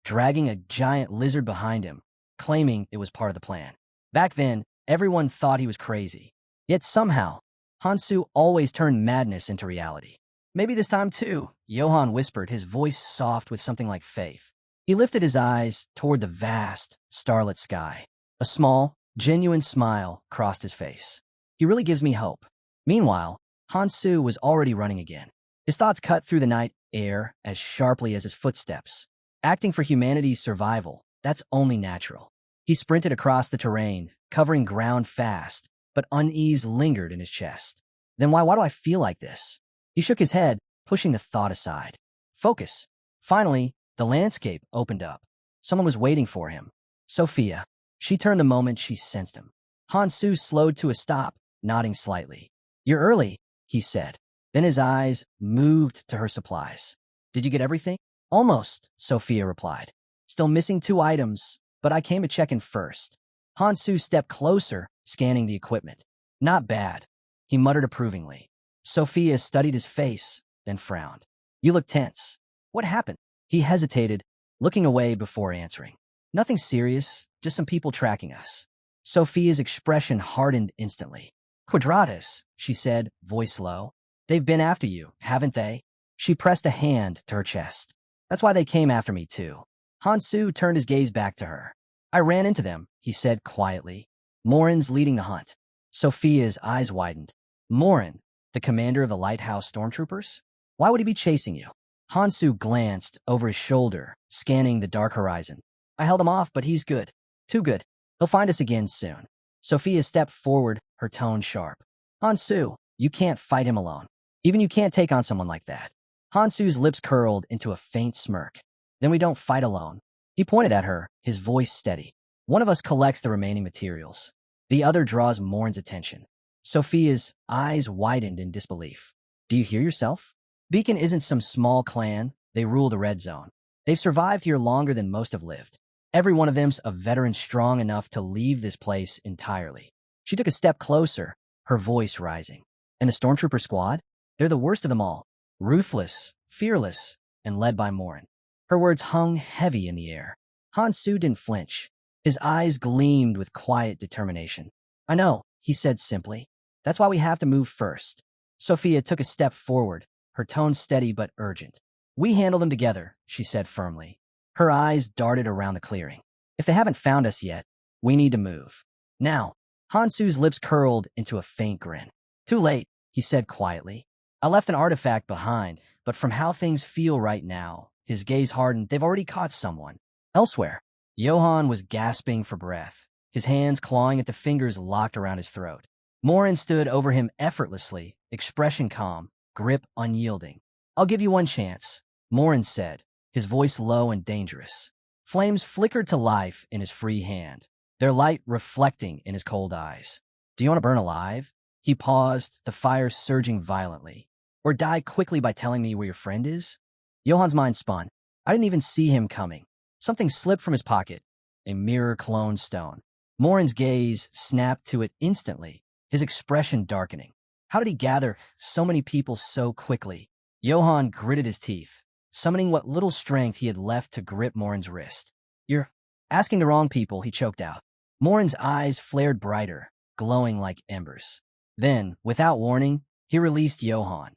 dragging a giant lizard behind him, claiming it was part of the plan. Back then, everyone thought he was crazy. Yet somehow, Hansu always turned madness into reality. Maybe this time too, Johann whispered, his voice soft with something like faith. He lifted his eyes toward the vast, starlit sky. A small, genuine smile crossed his face. He really gives me hope. Meanwhile, Hansu was already running again. His thoughts cut through the night air as sharply as his footsteps. Acting for humanity's survival, that's only natural. He sprinted across the terrain, covering ground fast, but unease lingered in his chest. Then why do I feel like this? He shook his head, pushing the thought aside. Focus. Finally, the landscape opened up. Someone was waiting for him. Sophia. She turned the moment she sensed him. Hansu slowed to a stop, nodding slightly. You're early, he said. Then his eyes moved to her supplies. Did you get everything? Almost, Sophia replied. Still missing 2 items, but I came to check in first. Hansu stepped closer, scanning the equipment. Not bad, he muttered approvingly. Sophia studied his face, then frowned. You look tense. What happened? He hesitated, looking away before answering. Nothing serious, just some people tracking us. Sophia's expression hardened instantly. Quadratus, she said, voice low. They've been after you, haven't they? She pressed a hand to her chest. That's why they came after me, too. Hansu turned his gaze back to her. I ran into them, he said quietly. Morin's leading the hunt. Sophia's eyes widened. Morin, the commander of the lighthouse stormtroopers? Why would he be chasing you? Hansu glanced over his shoulder, scanning the dark horizon. I held him off, but he's good. Too good. He'll find us again soon. Sophia stepped forward, her tone sharp. Hansu, you can't fight him alone. Even you can't take on someone like that. Hansu's lips curled into a faint smirk. Then we don't fight alone. He pointed at her, his voice steady. One of us collects the remaining materials. The other draws Morin's attention. Sophia's eyes widened in disbelief. Do you hear yourself? Beacon isn't some small clan. They rule the red zone. They've survived here longer than most have lived. Every one of them's a veteran strong enough to leave this place entirely. She took a step closer, her voice rising. And the stormtrooper squad? They're the worst of them all. Ruthless, fearless, and led by Morin. Her words hung heavy in the air. Hansu didn't flinch. His eyes gleamed with quiet determination. I know, he said simply. That's why we have to move first. Sophia took a step forward, her tone steady but urgent. We handle them together, she said firmly. Her eyes darted around the clearing. If they haven't found us yet, we need to move. Now. Hansu's lips curled into a faint grin. Too late, he said quietly. I left an artifact behind, but from how things feel right now, his gaze hardened, they've already caught someone. Elsewhere. Johann was gasping for breath, his hands clawing at the fingers locked around his throat. Morin stood over him effortlessly, expression calm, grip unyielding. I'll give you one chance, Morin said, his voice low and dangerous. Flames flickered to life in his free hand, their light reflecting in his cold eyes. Do you want to burn alive? He paused, the fire surging violently. Or die quickly by telling me where your friend is? Johann's mind spun. I didn't even see him coming. Something slipped from his pocket, a mirror-cloned stone. Morin's gaze snapped to it instantly, his expression darkening. How did he gather so many people so quickly? Johann gritted his teeth, summoning what little strength he had left to grip Morin's wrist. You're asking the wrong people, he choked out. Morin's eyes flared brighter, glowing like embers. Then, without warning, He released Johann,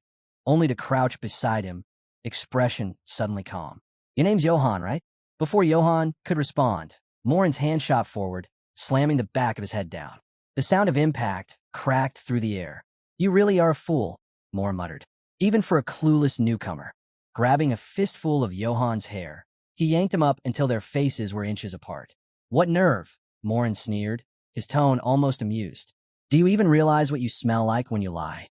only to crouch beside him, expression suddenly calm. Your name's Johann, right? Before Johann could respond, Morin's hand shot forward, slamming the back of his head down. The sound of impact cracked through the air. You really are a fool, Morin muttered. Even for a clueless newcomer. Grabbing a fistful of Johann's hair, he yanked him up until their faces were inches apart. What nerve, Morin sneered, his tone almost amused. Do you even realize what you smell like when you lie?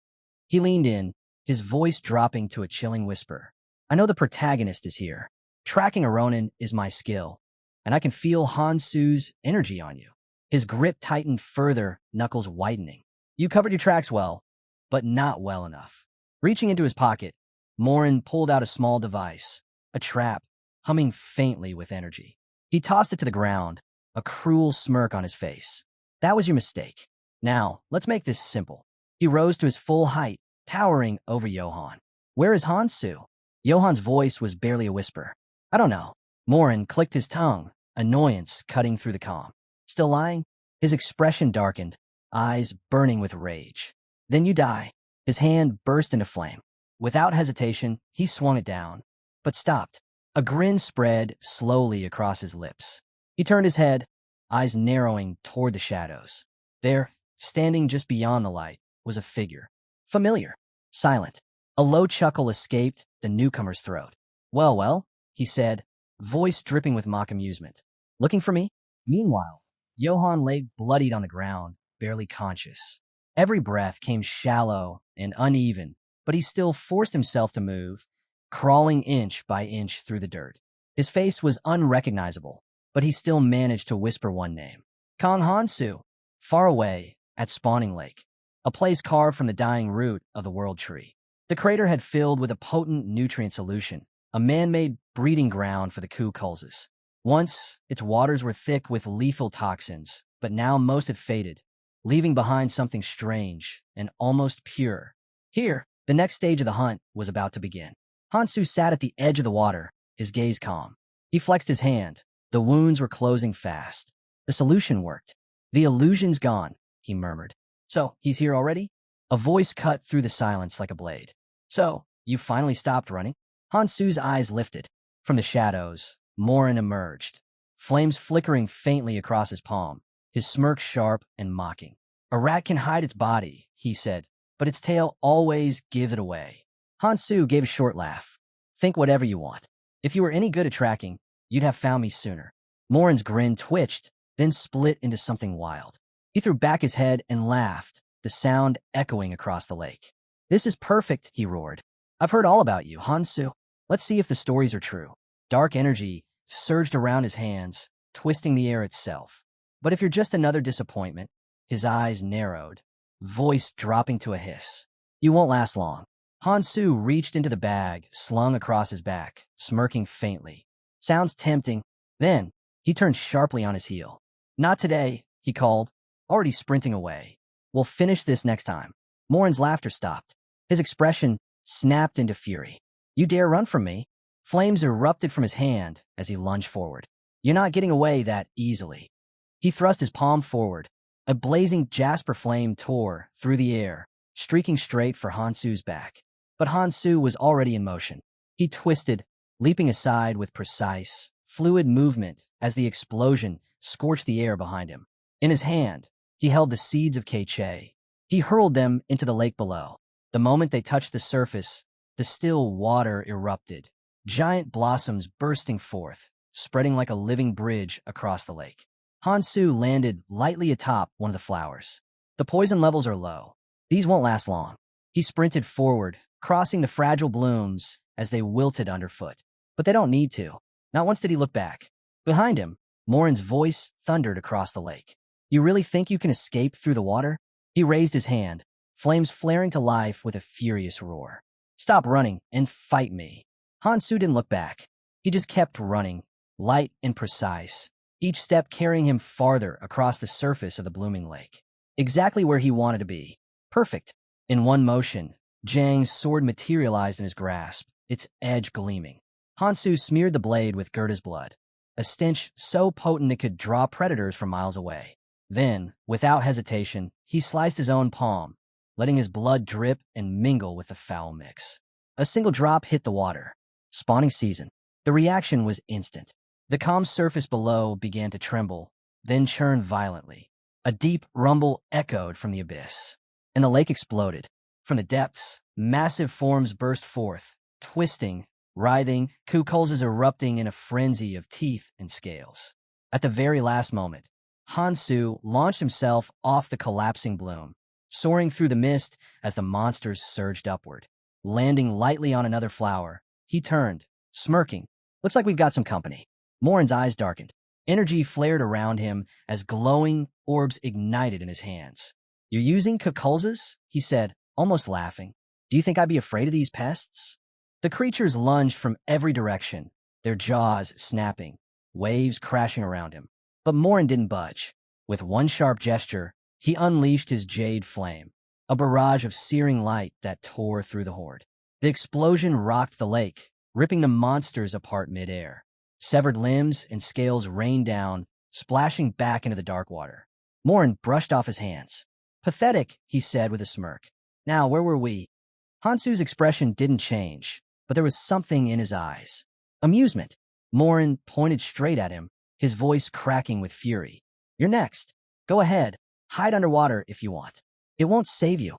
He leaned in, his voice dropping to a chilling whisper. I know the protagonist is here. Tracking a Ronin is my skill, and I can feel Hansu's energy on you. His grip tightened further, knuckles whitening. You covered your tracks well, but not well enough. Reaching into his pocket, Morin pulled out a small device, a trap, humming faintly with energy. He tossed it to the ground, a cruel smirk on his face. That was your mistake. Now, let's make this simple. He rose to his full height, towering over Johann. Where is Hansu? Johann's voice was barely a whisper. I don't know. Morin clicked his tongue, annoyance cutting through the calm. Still lying? His expression darkened, eyes burning with rage. Then you die. His hand burst into flame. Without hesitation, he swung it down, but stopped. A grin spread slowly across his lips. He turned his head, eyes narrowing toward the shadows. There, standing just beyond the light, was a figure. Familiar. Silent. A low chuckle escaped the newcomer's throat. Well, he said, voice dripping with mock amusement. Looking for me? Meanwhile, Johann lay bloodied on the ground, barely conscious. Every breath came shallow and uneven, but he still forced himself to move, crawling inch by inch through the dirt. His face was unrecognizable, but he still managed to whisper one name. Kong Hansu, far away, at Spawning Lake, a place carved from the dying root of the World Tree. The crater had filled with a potent nutrient solution, a man-made breeding ground for the Ku-Kulzes. Once, its waters were thick with lethal toxins, but now most had faded, leaving behind something strange and almost pure. Here, the next stage of the hunt was about to begin. Hansu sat at the edge of the water, his gaze calm. He flexed his hand. The wounds were closing fast. The solution worked. The illusion's gone, he murmured. So, he's here already? A voice cut through the silence like a blade. So, you finally stopped running? Hansu's eyes lifted. From the shadows, Morin emerged, flames flickering faintly across his palm, his smirk sharp and mocking. A rat can hide its body, he said, but its tail always gives it away. Hansu gave a short laugh. Think whatever you want. If you were any good at tracking, you'd have found me sooner. Morin's grin twitched, then split into something wild. He threw back his head and laughed, the sound echoing across the lake. This is perfect, he roared. I've heard all about you, Hansu. Let's see if the stories are true. Dark energy surged around his hands, twisting the air itself. But if you're just another disappointment, his eyes narrowed, voice dropping to a hiss. You won't last long. Hansu reached into the bag, slung across his back, smirking faintly. Sounds tempting. Then, he turned sharply on his heel. Not today, he called, already sprinting away. We'll finish this next time. Morin's laughter stopped. His expression snapped into fury. You dare run from me? Flames erupted from his hand as he lunged forward. You're not getting away that easily. He thrust his palm forward. A blazing jasper flame tore through the air, streaking straight for Hansu's back. But Hansu was already in motion. He twisted, leaping aside with precise, fluid movement as the explosion scorched the air behind him. In his hand, he held the seeds of Keiche. He hurled them into the lake below. The moment they touched the surface, the still water erupted, giant blossoms bursting forth, spreading like a living bridge across the lake. Hansu landed lightly atop one of the flowers. The poison levels are low. These won't last long. He sprinted forward, crossing the fragile blooms as they wilted underfoot. But they don't need to. Not once did he look back. Behind him, Morin's voice thundered across the lake. You really think you can escape through the water? He raised his hand, flames flaring to life with a furious roar. Stop running and fight me. Hansu didn't look back. He just kept running, light and precise, each step carrying him farther across the surface of the blooming lake. Exactly where he wanted to be. Perfect. In one motion, Jang's sword materialized in his grasp, its edge gleaming. Hansu smeared the blade with Gerda's blood, a stench so potent it could draw predators from miles away. Then, without hesitation, he sliced his own palm, letting his blood drip and mingle with the foul mix. A single drop hit the water, spawning season. The reaction was instant. The calm surface below began to tremble, then churn violently. A deep rumble echoed from the abyss, and the lake exploded. From the depths, massive forms burst forth, twisting, writhing, kukulzas erupting in a frenzy of teeth and scales. At the very last moment, Hansu launched himself off the collapsing bloom, soaring through the mist as the monsters surged upward. Landing lightly on another flower, he turned, smirking. "Looks like we've got some company." Morin's eyes darkened. Energy flared around him as glowing orbs ignited in his hands. "You're using kukulzas?" he said, almost laughing. "Do you think I'd be afraid of these pests?" The creatures lunged from every direction, their jaws snapping, waves crashing around him. But Morin didn't budge. With one sharp gesture, he unleashed his jade flame, a barrage of searing light that tore through the horde. The explosion rocked the lake, ripping the monsters apart midair. Severed limbs and scales rained down, splashing back into the dark water. Morin brushed off his hands. "Pathetic," he said with a smirk. "Now, where were we?" Hansu's expression didn't change, but there was something in his eyes. Amusement. Morin pointed straight at him, his voice cracking with fury. "You're next. Go ahead. Hide underwater if you want. It won't save you."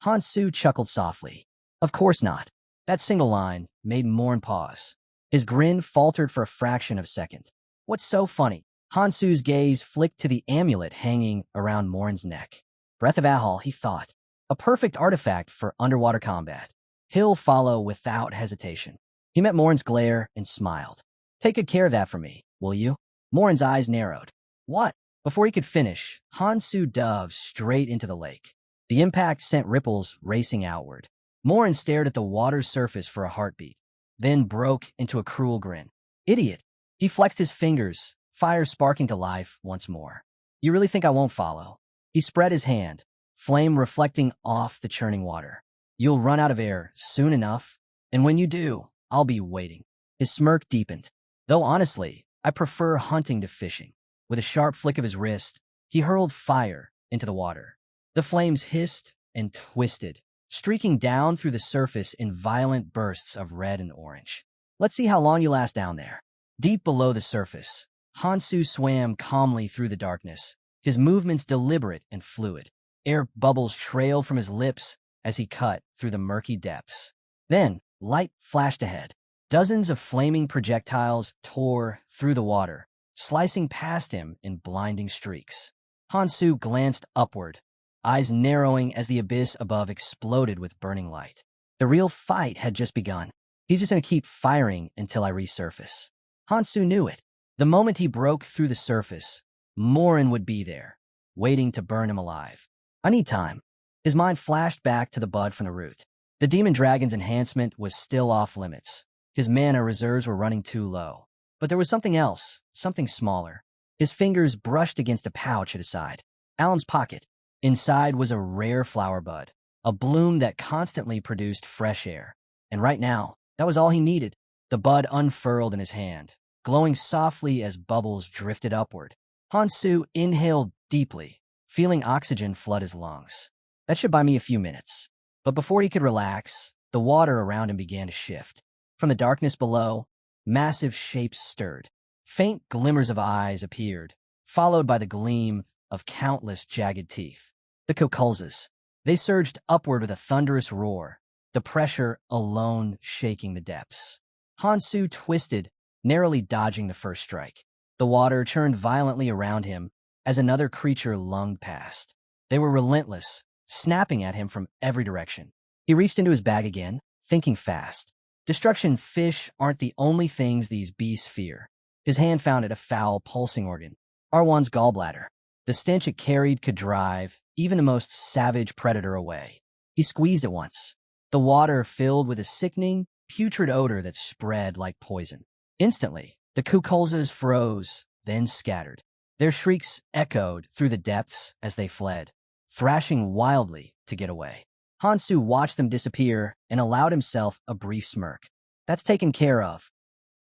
Hansu chuckled softly. "Of course not." That single line made Morin pause. His grin faltered for a fraction of a second. "What's so funny?" Hansu's gaze flicked to the amulet hanging around Morin's neck. Breath of Ahal, he thought. A perfect artifact for underwater combat. He'll follow without hesitation. He met Morin's glare and smiled. "Take good care of that for me, will you?" Morin's eyes narrowed. "What?" Before he could finish, Hansu dove straight into the lake. The impact sent ripples racing outward. Morin stared at the water's surface for a heartbeat, then broke into a cruel grin. "Idiot." He flexed his fingers, fire sparking to life once more. "You really think I won't follow?" He spread his hand, flame reflecting off the churning water. "You'll run out of air soon enough, and when you do, I'll be waiting." His smirk deepened. "Though honestly, I prefer hunting to fishing." With a sharp flick of his wrist, he hurled fire into the water. The flames hissed and twisted, streaking down through the surface in violent bursts of red and orange. "Let's see how long you last down there." Deep below the surface, Hansu swam calmly through the darkness, his movements deliberate and fluid. Air bubbles trailed from his lips as he cut through the murky depths. Then, light flashed ahead. Dozens of flaming projectiles tore through the water, slicing past him in blinding streaks. Hansu glanced upward, eyes narrowing as the abyss above exploded with burning light. The real fight had just begun. He's just going to keep firing until I resurface. Hansu knew it. The moment he broke through the surface, Morin would be there, waiting to burn him alive. "I need time." His mind flashed back to the bud from the root. The demon dragon's enhancement was still off limits. His mana reserves were running too low. But there was something else, something smaller. His fingers brushed against a pouch at his side. Alan's pocket. Inside was a rare flower bud, a bloom that constantly produced fresh air. And right now, that was all he needed. The bud unfurled in his hand, glowing softly as bubbles drifted upward. Hansu inhaled deeply, feeling oxygen flood his lungs. "That should buy me a few minutes." But before he could relax, the water around him began to shift. From the darkness below, massive shapes stirred. Faint glimmers of eyes appeared, followed by the gleam of countless jagged teeth. The kukulzas. They surged upward with a thunderous roar, the pressure alone shaking the depths. Hansu twisted, narrowly dodging the first strike. The water churned violently around him as another creature lunged past. They were relentless, snapping at him from every direction. He reached into his bag again, thinking fast. Destruction fish aren't the only things these beasts fear. His hand found it a foul, pulsing organ. Arwan's gallbladder. The stench it carried could drive even the most savage predator away. He squeezed it once. The water filled with a sickening, putrid odor that spread like poison. Instantly, the kukulzas froze, then scattered. Their shrieks echoed through the depths as they fled, thrashing wildly to get away. Hansu watched them disappear and allowed himself a brief smirk. "That's taken care of."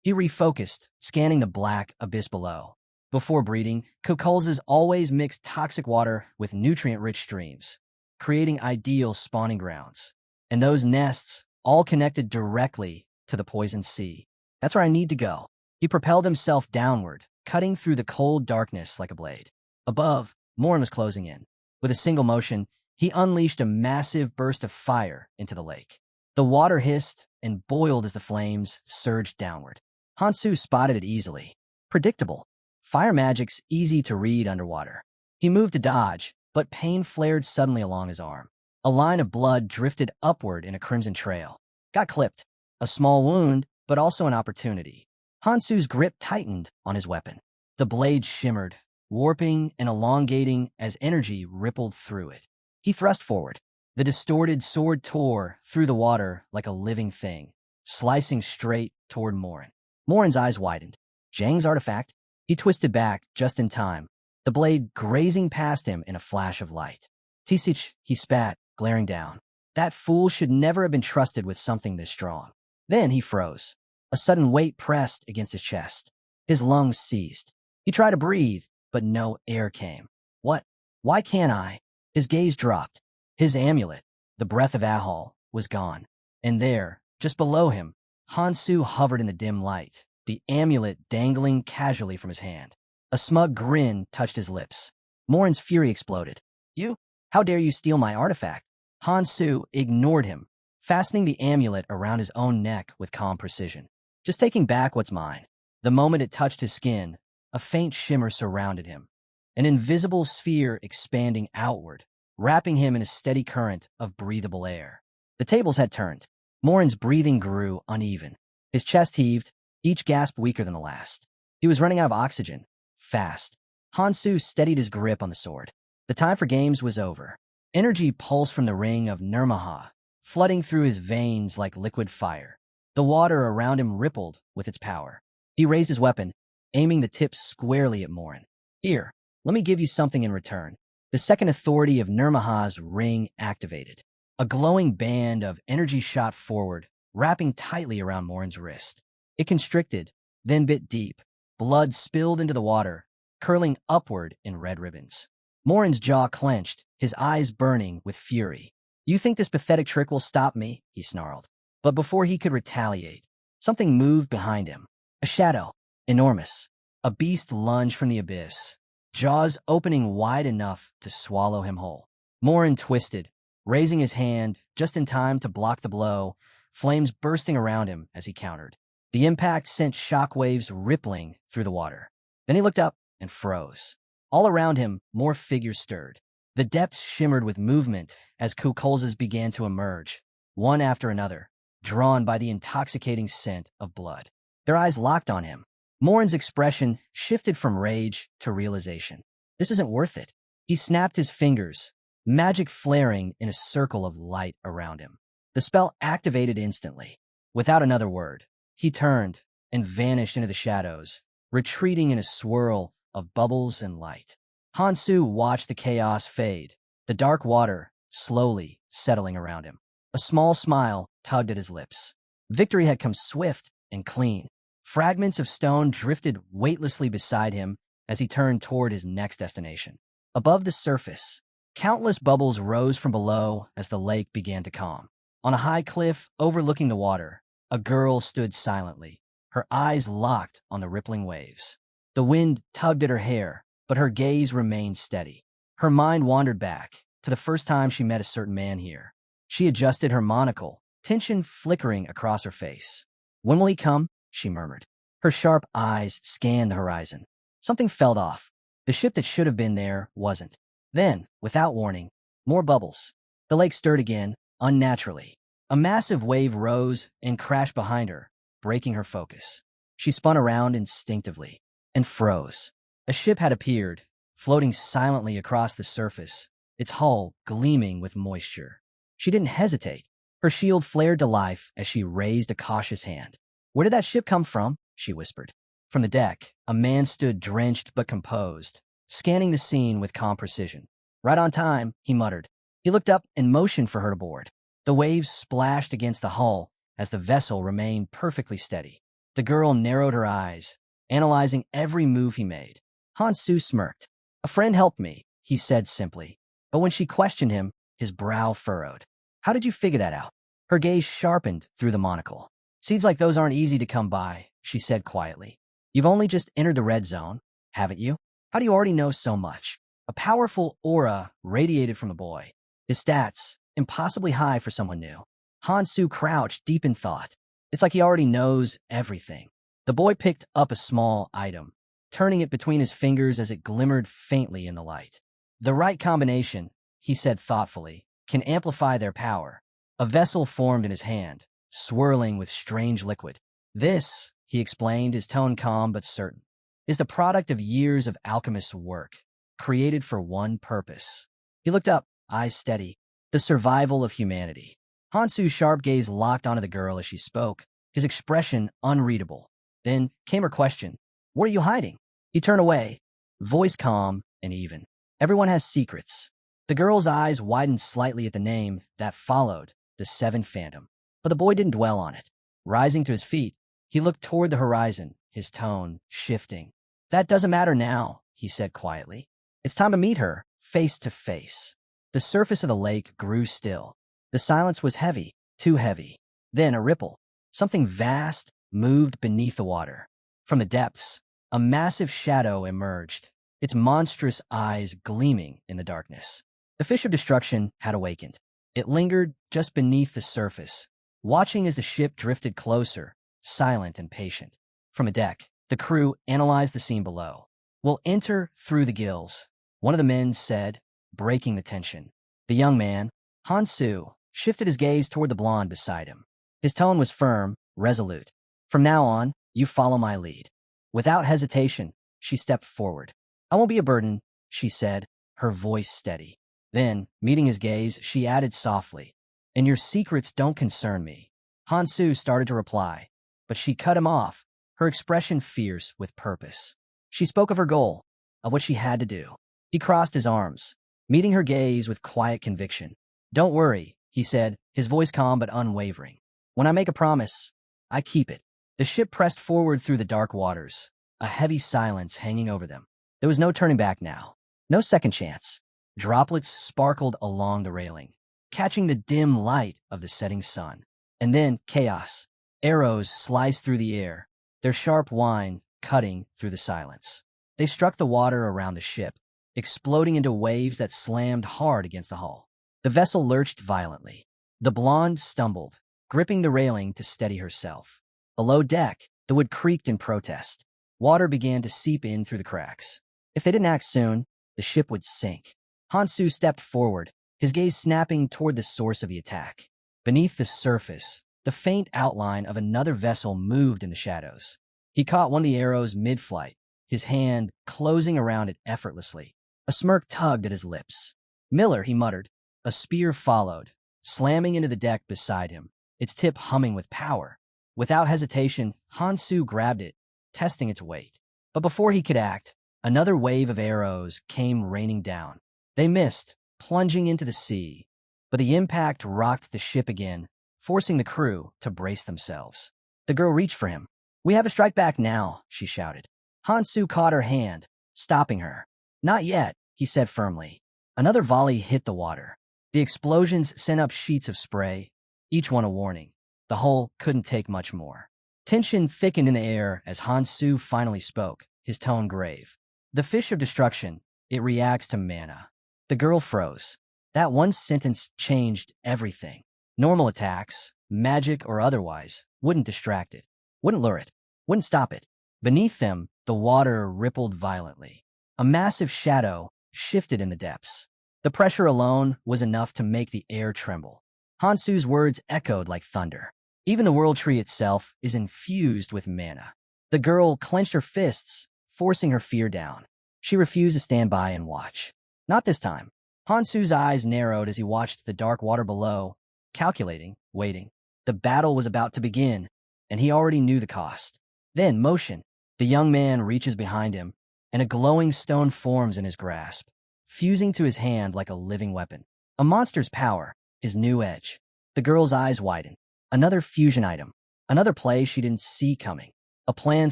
He refocused, scanning the black abyss below. Before breeding, kukulzas always mixed toxic water with nutrient-rich streams. creating ideal spawning grounds. And those nests all connected directly to the poison sea. That's where I need to go. He propelled himself downward, cutting through the cold darkness like a blade. Above, Morin was closing in. With a single motion, he unleashed a massive burst of fire into the lake. The water hissed and boiled as the flames surged downward. Hansu spotted it easily. Predictable. Fire magic's easy to read underwater. He moved to dodge, but pain flared suddenly along his arm. A line of blood drifted upward in a crimson trail. Got clipped. A small wound, but also an opportunity. Hansu's grip tightened on his weapon. The blade shimmered, warping and elongating as energy rippled through it. He thrust forward. The distorted sword tore through the water like a living thing, slicing straight toward Morin. Morin's eyes widened. Zhang's artifact? He twisted back just in time, the blade grazing past him in a flash of light. Tisich, he spat, glaring down. That fool should never have been trusted with something this strong. Then he froze. A sudden weight pressed against his chest. His lungs seized. He tried to breathe, but no air came. What? Why can't I? His gaze dropped. His amulet, the breath of Ahal, was gone. And there, just below him, Hansu hovered in the dim light, the amulet dangling casually from his hand. A smug grin touched his lips. Morin's fury exploded. You? How dare you steal my artifact? Hansu ignored him, fastening the amulet around his own neck with calm precision. Just taking back what's mine. The moment it touched his skin, a faint shimmer surrounded him, an invisible sphere expanding outward, wrapping him in a steady current of breathable air. The tables had turned. Morin's breathing grew uneven. His chest heaved, each gasp weaker than the last. He was running out of oxygen. Fast. Hansu steadied his grip on the sword. The time for games was over. Energy pulsed from the ring of Nirmaha, flooding through his veins like liquid fire. The water around him rippled with its power. He raised his weapon, aiming the tip squarely at Morin. Here, let me give you something in return. The second authority of Nirmaha's ring activated. A glowing band of energy shot forward, wrapping tightly around Morin's wrist. It constricted, then bit deep. Blood spilled into the water, curling upward in red ribbons. Morin's jaw clenched, his eyes burning with fury. You think this pathetic trick will stop me? He snarled. But before he could retaliate, something moved behind him. A shadow, enormous. A beast lunged from the abyss, jaws opening wide enough to swallow him whole. Morin twisted, raising his hand just in time to block the blow, flames bursting around him as he countered. The impact sent shockwaves rippling through the water. Then he looked up and froze. All around him, more figures stirred. The depths shimmered with movement as kukolzas began to emerge, one after another, drawn by the intoxicating scent of blood. Their eyes locked on him. Morin's expression shifted from rage to realization. This isn't worth it. He snapped his fingers, magic flaring in a circle of light around him. The spell activated instantly. Without another word, he turned and vanished into the shadows, retreating in a swirl of bubbles and light. Hansu watched the chaos fade, the dark water slowly settling around him. A small smile tugged at his lips. Victory had come swift and clean. Fragments of stone drifted weightlessly beside him as he turned toward his next destination. Above the surface, countless bubbles rose from below as the lake began to calm. On a high cliff overlooking the water, a girl stood silently, her eyes locked on the rippling waves. The wind tugged at her hair, but her gaze remained steady. Her mind wandered back to the first time she met a certain man here. She adjusted her monocle, tension flickering across her face. When will he come? She murmured. Her sharp eyes scanned the horizon. Something fell off. The ship that should have been there wasn't. Then, without warning, more bubbles. The lake stirred again, unnaturally. A massive wave rose and crashed behind her, breaking her focus. She spun around instinctively and froze. A ship had appeared, floating silently across the surface, its hull gleaming with moisture. She didn't hesitate. Her shield flared to life as she raised a cautious hand. Where did that ship come from? She whispered. From the deck, a man stood drenched but composed, scanning the scene with calm precision. Right on time, he muttered. He looked up and motioned for her to board. The waves splashed against the hull as the vessel remained perfectly steady. The girl narrowed her eyes, analyzing every move he made. Hansu smirked. A friend helped me, he said simply. But when she questioned him, his brow furrowed. How did you figure that out? Her gaze sharpened through the monocle. Seeds like those aren't easy to come by, she said quietly. You've only just entered the red zone, haven't you? How do you already know so much? A powerful aura radiated from the boy. His stats, impossibly high for someone new. Hansu crouched deep in thought. It's like he already knows everything. The boy picked up a small item, turning it between his fingers as it glimmered faintly in the light. The right combination, he said thoughtfully, can amplify their power. A vessel formed in his hand, swirling with strange liquid. This, he explained, his tone calm but certain, is the product of years of alchemist's work, created for one purpose. He looked up, eyes steady. The survival of humanity. Hansu's sharp gaze locked onto the girl as she spoke, his expression unreadable. Then came her question. What are you hiding? He turned away, voice calm and even. Everyone has secrets. The girl's eyes widened slightly at the name that followed, the Seven Phantom. But the boy didn't dwell on it. Rising to his feet, he looked toward the horizon, his tone shifting. That doesn't matter now, he said quietly. It's time to meet her, face to face. The surface of the lake grew still. The silence was heavy, too heavy. Then a ripple. Something vast moved beneath the water. From the depths, a massive shadow emerged, its monstrous eyes gleaming in the darkness. The fish of destruction had awakened. It lingered just beneath the surface, watching as the ship drifted closer, silent and patient. From a deck, the crew analyzed the scene below. We'll enter through the gills, one of the men said, breaking the tension. The young man, Hansu, shifted his gaze toward the blonde beside him. His tone was firm, resolute. From now on, you follow my lead. Without hesitation, she stepped forward. I won't be a burden, she said, her voice steady. Then, meeting his gaze, she added softly, and your secrets don't concern me. Hansu started to reply, but she cut him off, her expression fierce with purpose. She spoke of her goal, of what she had to do. He crossed his arms, meeting her gaze with quiet conviction. Don't worry, he said, his voice calm but unwavering. When I make a promise, I keep it. The ship pressed forward through the dark waters, a heavy silence hanging over them. There was no turning back now, no second chance. Droplets sparkled along the railing, catching the dim light of the setting sun. And then chaos. Arrows sliced through the air, their sharp whine cutting through the silence. They struck the water around the ship, exploding into waves that slammed hard against the hull. The vessel lurched violently. The blonde stumbled, gripping the railing to steady herself. Below deck, the wood creaked in protest. Water began to seep in through the cracks. If they didn't act soon, the ship would sink. Hansu stepped forward, his gaze snapping toward the source of the attack. Beneath the surface, the faint outline of another vessel moved in the shadows. He caught one of the arrows mid-flight, his hand closing around it effortlessly. A smirk tugged at his lips. Miller, he muttered. A spear followed, slamming into the deck beside him, its tip humming with power. Without hesitation, Hansu grabbed it, testing its weight. But before he could act, another wave of arrows came raining down. They missed, plunging into the sea, but the impact rocked the ship again, forcing the crew to brace themselves. The girl reached for him. We have a strike back now, she shouted. Hansu caught her hand, stopping her. Not yet, he said firmly. Another volley hit the water. The explosions sent up sheets of spray, each one a warning. The hull couldn't take much more. Tension thickened in the air as Hansu finally spoke, his tone grave. The fish of destruction, it reacts to mana. The girl froze. That one sentence changed everything. Normal attacks, magic or otherwise, wouldn't distract it, wouldn't lure it, wouldn't stop it. Beneath them, the water rippled violently. A massive shadow shifted in the depths. The pressure alone was enough to make the air tremble. Hansu's words echoed like thunder. Even the world tree itself is infused with mana. The girl clenched her fists, forcing her fear down. She refused to stand by and watch. Not this time. Hansu's eyes narrowed as he watched the dark water below, calculating, waiting. The battle was about to begin, and he already knew the cost. Then, motion. The young man reaches behind him, and a glowing stone forms in his grasp, fusing to his hand like a living weapon. A monster's power, his new edge. The girl's eyes widen. Another fusion item. Another play she didn't see coming. A plan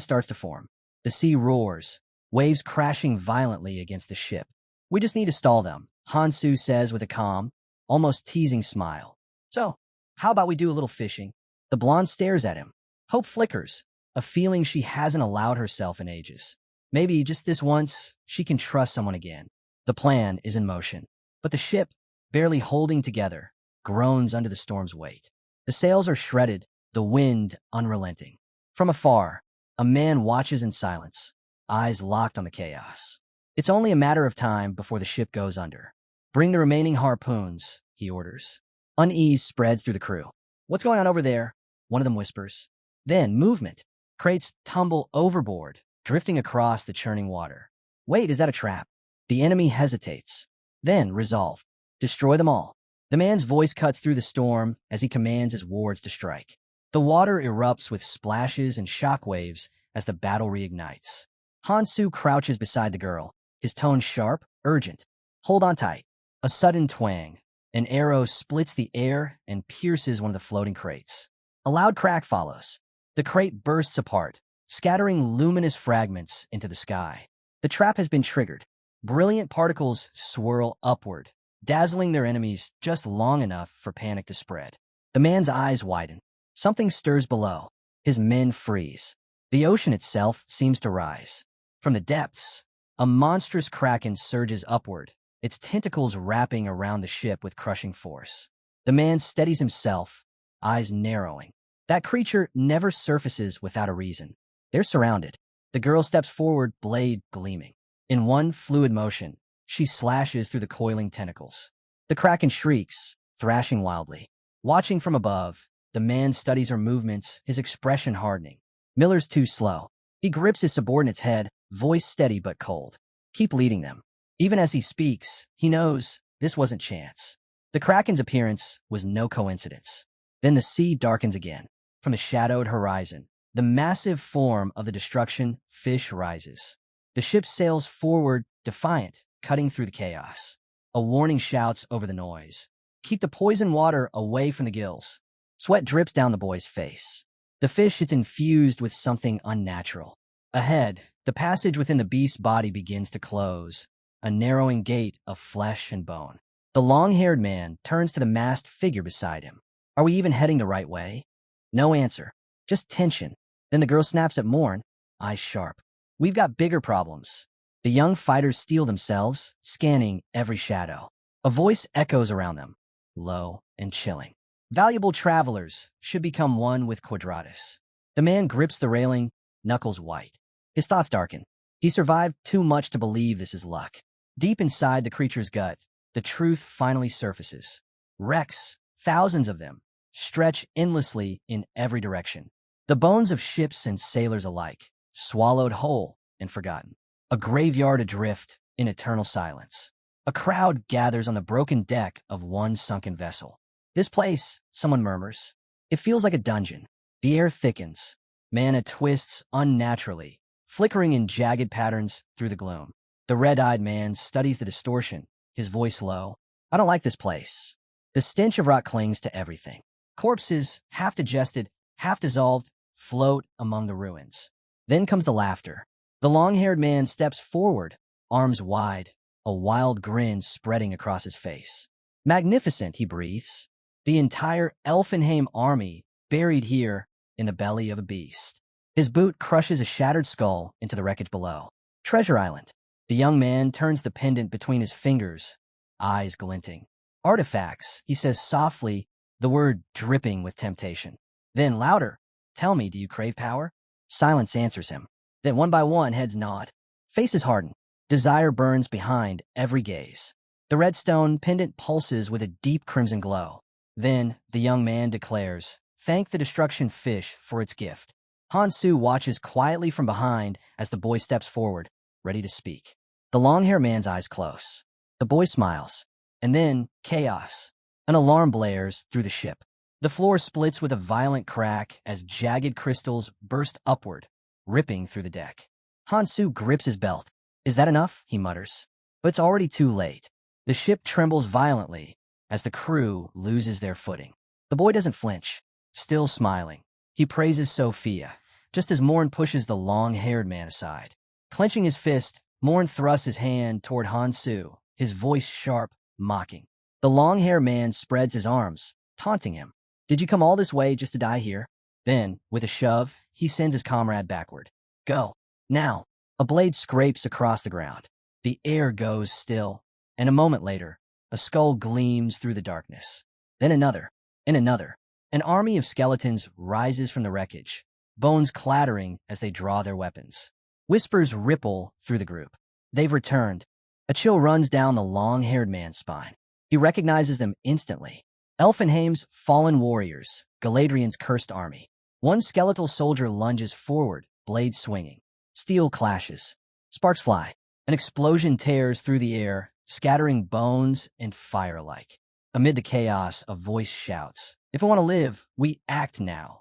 starts to form. The sea roars, waves crashing violently against the ship. We just need to stall them, Hansu says with a calm, almost teasing smile. So, how about we do a little fishing? The blonde stares at him. Hope flickers, a feeling she hasn't allowed herself in ages. Maybe just this once, she can trust someone again. The plan is in motion. But the ship, barely holding together, groans under the storm's weight. The sails are shredded, the wind unrelenting. From afar, a man watches in silence, eyes locked on the chaos. It's only a matter of time before the ship goes under. Bring the remaining harpoons, he orders. Unease spreads through the crew. What's going on over there? One of them whispers. Then, movement. Crates tumble overboard, drifting across the churning water. Wait, is that a trap? The enemy hesitates. Then, resolve. Destroy them all. The man's voice cuts through the storm as he commands his wards to strike. The water erupts with splashes and shockwaves as the battle reignites. Hansu crouches beside the girl, his tone sharp, urgent. Hold on tight. A sudden twang. An arrow splits the air and pierces one of the floating crates. A loud crack follows. The crate bursts apart, scattering luminous fragments into the sky. The trap has been triggered. Brilliant particles swirl upward, dazzling their enemies just long enough for panic to spread. The man's eyes widen. Something stirs below. His men freeze. The ocean itself seems to rise. From the depths, a monstrous kraken surges upward, its tentacles wrapping around the ship with crushing force. The man steadies himself, eyes narrowing. That creature never surfaces without a reason. They're surrounded. The girl steps forward, blade gleaming. In one fluid motion, she slashes through the coiling tentacles. The kraken shrieks, thrashing wildly. Watching from above, the man studies her movements, his expression hardening. Miller's too slow. He grips his subordinate's head, voice steady but cold. Keep leading them. Even as he speaks, he knows this wasn't chance. The kraken's appearance was no coincidence. Then the sea darkens again. From the shadowed horizon, the massive form of the destruction fish rises. The ship sails forward, defiant, cutting through the chaos. A warning shouts over the noise. Keep the poison water away from the gills. Sweat drips down the boy's face. The fish is infused with something unnatural. Ahead, the passage within the beast's body begins to close, a narrowing gate of flesh and bone. The long-haired man turns to the masked figure beside him. Are we even heading the right way? No answer. Just tension. Then the girl snaps at Morn, eyes sharp. We've got bigger problems. The young fighters steel themselves, scanning every shadow. A voice echoes around them, low and chilling. Valuable travelers should become one with Quadratus. The man grips the railing, knuckles white. His thoughts darken. He survived too much to believe this is luck. Deep inside the creature's gut, the truth finally surfaces. Wrecks, thousands of them, stretch endlessly in every direction. The bones of ships and sailors alike, swallowed whole and forgotten. A graveyard adrift in eternal silence. A crowd gathers on the broken deck of one sunken vessel. This place, someone murmurs. It feels like a dungeon. The air thickens. Mana twists unnaturally, flickering in jagged patterns through the gloom. The red-eyed man studies the distortion, his voice low. I don't like this place. The stench of rot clings to everything. Corpses, half digested, half dissolved, float among the ruins. Then comes the laughter. The long-haired man steps forward, arms wide, a wild grin spreading across his face. Magnificent, he breathes. The entire Elfenheim army buried here in the belly of a beast. His boot crushes a shattered skull into the wreckage below. Treasure Island. The young man turns the pendant between his fingers, eyes glinting. Artifacts, he says softly, the word dripping with temptation. Then louder. Tell me, do you crave power? Silence answers him. Then one by one, heads nod. Faces harden. Desire burns behind every gaze. The redstone pendant pulses with a deep crimson glow. Then the young man declares, thank the destruction fish for its gift. Hansu watches quietly from behind as the boy steps forward, ready to speak. The long-haired man's eyes close. The boy smiles. And then, chaos. An alarm blares through the ship. The floor splits with a violent crack as jagged crystals burst upward, ripping through the deck. Hansu grips his belt. Is that enough? He mutters. But it's already too late. The ship trembles violently as the crew loses their footing. The boy doesn't flinch, still smiling. He praises Sophia, just as Morn pushes the long-haired man aside. Clenching his fist, Morn thrusts his hand toward Hansu, his voice sharp, mocking. The long-haired man spreads his arms, taunting him. Did you come all this way just to die here? Then, with a shove, he sends his comrade backward. Go. Now. A blade scrapes across the ground. The air goes still, and a moment later, a skull gleams through the darkness. Then another, and another. An army of skeletons rises from the wreckage, bones clattering as they draw their weapons. Whispers ripple through the group. They've returned. A chill runs down the long-haired man's spine. He recognizes them instantly. Elfenheim's fallen warriors, Galadriel's cursed army. One skeletal soldier lunges forward, blade swinging. Steel clashes. Sparks fly. An explosion tears through the air, scattering bones and fire alike. Amid the chaos, a voice shouts, "If we want to live, we act now."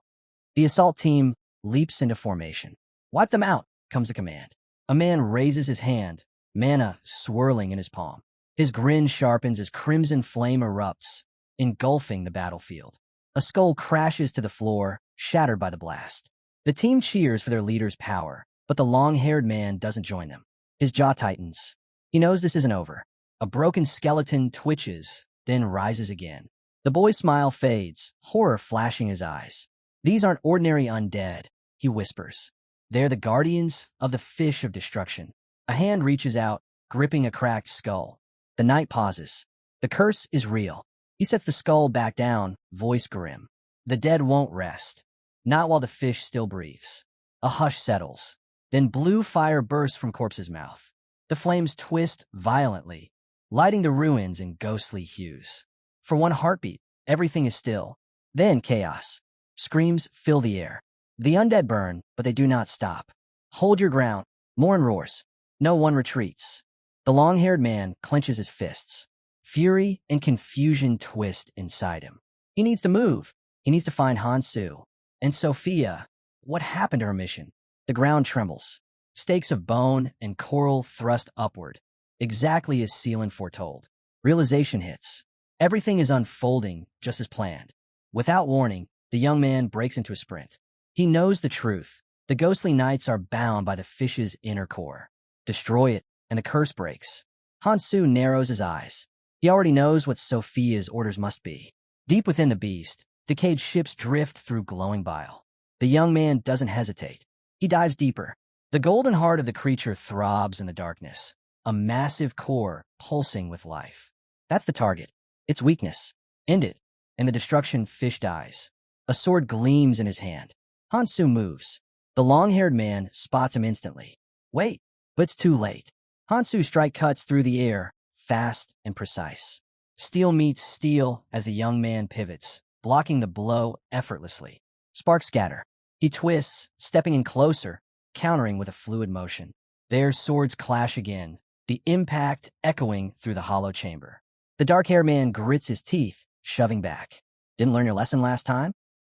The assault team leaps into formation. "Wipe them out," comes the command. A man raises his hand, mana swirling in his palm. His grin sharpens as crimson flame erupts, engulfing the battlefield. A skull crashes to the floor, shattered by the blast. The team cheers for their leader's power, but the long-haired man doesn't join them. His jaw tightens. He knows this isn't over. A broken skeleton twitches, then rises again. The boy's smile fades, horror flashing his eyes. "These aren't ordinary undead," he whispers. "They're the guardians of the fish of destruction." A hand reaches out, gripping a cracked skull. The knight pauses. The curse is real. He sets the skull back down, voice grim. The dead won't rest. Not while the fish still breathes. A hush settles. Then blue fire bursts from corpse's mouth. The flames twist violently, lighting the ruins in ghostly hues. For one heartbeat, everything is still. Then chaos. Screams fill the air. The undead burn, but they do not stop. Hold your ground. Morn roars. No one retreats. The long-haired man clenches his fists. Fury and confusion twist inside him. He needs to move. He needs to find Hansu. And Sophia. What happened to her mission? The ground trembles. Stakes of bone and coral thrust upward, exactly as Seelan foretold. Realization hits. Everything is unfolding just as planned. Without warning, the young man breaks into a sprint. He knows the truth. The ghostly knights are bound by the fish's inner core. Destroy it, and the curse breaks. Hansu narrows his eyes. He already knows what Sophia's orders must be. Deep within the beast, decayed ships drift through glowing bile. The young man doesn't hesitate. He dives deeper. The golden heart of the creature throbs in the darkness, a massive core pulsing with life. That's the target. Its weakness. End it, and the destruction fish dies. A sword gleams in his hand. Hansu moves. The long-haired man spots him instantly. Wait, but it's too late. Hansu's strike cuts through the air, fast and precise. Steel meets steel as the young man pivots, blocking the blow effortlessly. Sparks scatter. He twists, stepping in closer, countering with a fluid motion. Their swords clash again, the impact echoing through the hollow chamber. The dark-haired man grits his teeth, shoving back. Didn't learn your lesson last time?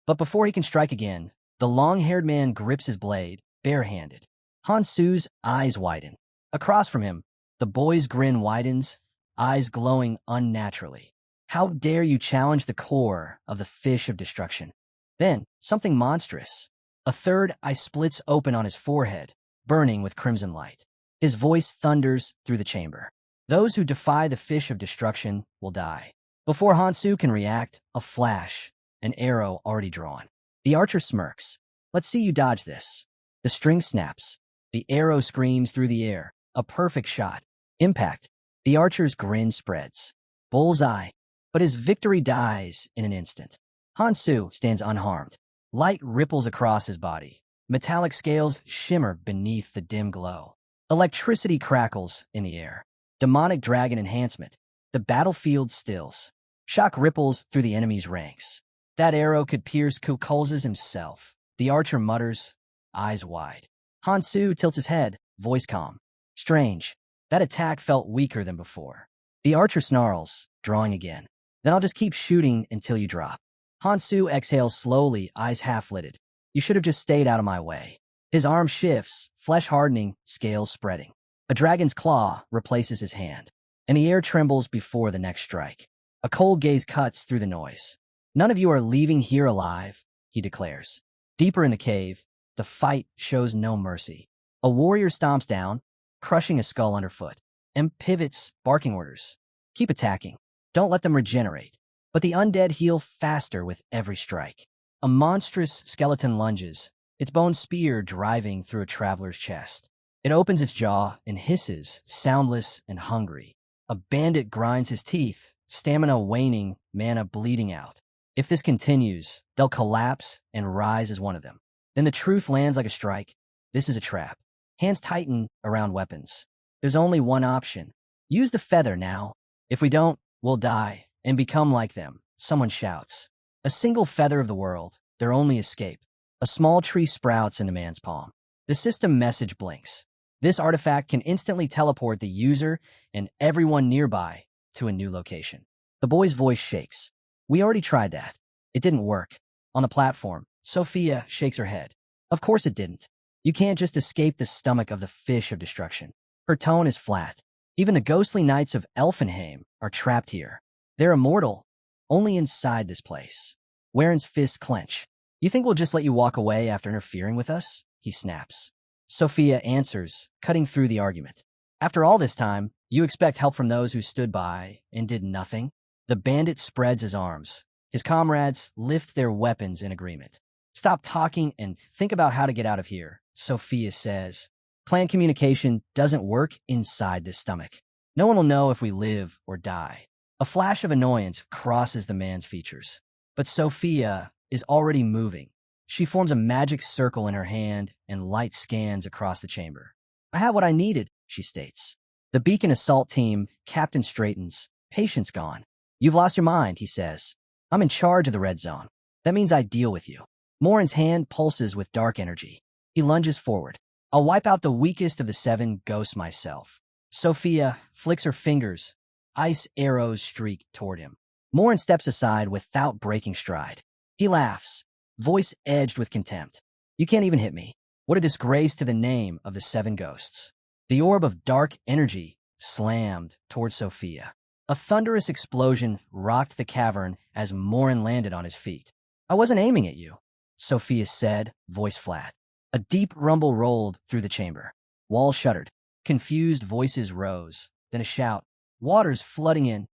But before he can strike again, the long-haired man grips his blade, barehanded. Hansu's eyes widen. Across from him, the boy's grin widens, eyes glowing unnaturally. How dare you challenge the core of the fish of destruction? Then, something monstrous. A third eye splits open on his forehead, burning with crimson light. His voice thunders through the chamber. Those who defy the fish of destruction will die. Before Hansu can react, a flash, an arrow already drawn. The archer smirks. Let's see you dodge this. The string snaps. The arrow screams through the air. A perfect shot. Impact. The archer's grin spreads. Bullseye. But his victory dies in an instant. Hansu stands unharmed. Light ripples across his body. Metallic scales shimmer beneath the dim glow. Electricity crackles in the air. Demonic dragon enhancement. The battlefield stills. Shock ripples through the enemy's ranks. That arrow could pierce Kukulzes himself. The archer mutters, eyes wide. Hansu tilts his head, voice calm. Strange. That attack felt weaker than before. The archer snarls, drawing again. Then I'll just keep shooting until you drop. Hansu exhales slowly, eyes half-lidded. You should have just stayed out of my way. His arm shifts, flesh hardening, scales spreading. A dragon's claw replaces his hand, and the air trembles before the next strike. A cold gaze cuts through the noise. None of you are leaving here alive, he declares. Deeper in the cave, the fight shows no mercy. A warrior stomps down, crushing a skull underfoot, and pivots, barking orders. Keep attacking. Don't let them regenerate. But the undead heal faster with every strike. A monstrous skeleton lunges, its bone spear driving through a traveler's chest. It opens its jaw and hisses, soundless and hungry. A bandit grinds his teeth, stamina waning, mana bleeding out. If this continues, they'll collapse and rise as one of them. Then the truth lands like a strike. This is a trap. Hands tighten around weapons. There's only one option. Use the feather now. If we don't, we'll die and become like them, someone shouts. A single feather of the world, their only escape. A small tree sprouts in a man's palm. The system message blinks. This artifact can instantly teleport the user and everyone nearby to a new location. The boy's voice shakes. We already tried that. It didn't work. On the platform, Sophia shakes her head. Of course it didn't. You can't just escape the stomach of the fish of destruction. Her tone is flat. Even the ghostly knights of Elfenheim are trapped here. They're immortal, only inside this place. Waren's fists clench. You think we'll just let you walk away after interfering with us? He snaps. Sophia answers, cutting through the argument. After all this time, you expect help from those who stood by and did nothing? The bandit spreads his arms. His comrades lift their weapons in agreement. Stop talking and think about how to get out of here, Sophia says. Clan communication doesn't work inside this stomach. No one will know if we live or die. A flash of annoyance crosses the man's features. But Sophia is already moving. She forms a magic circle in her hand and light scans across the chamber. I have what I needed, she states. The Beacon assault team captain straightens. Patience gone. You've lost your mind, he says. I'm in charge of the red zone. That means I deal with you. Morin's hand pulses with dark energy. He lunges forward. I'll wipe out the weakest of the 7 ghosts myself. Sophia flicks her fingers. Ice arrows streak toward him. Morin steps aside without breaking stride. He laughs, voice edged with contempt. You can't even hit me. What a disgrace to the name of the 7 ghosts. The orb of dark energy slammed toward Sophia. A thunderous explosion rocked the cavern as Morin landed on his feet. I wasn't aiming at you, Sophia said, voice flat. A deep rumble rolled through the chamber. Walls shuddered. Confused voices rose. Then a shout. Waters flooding in.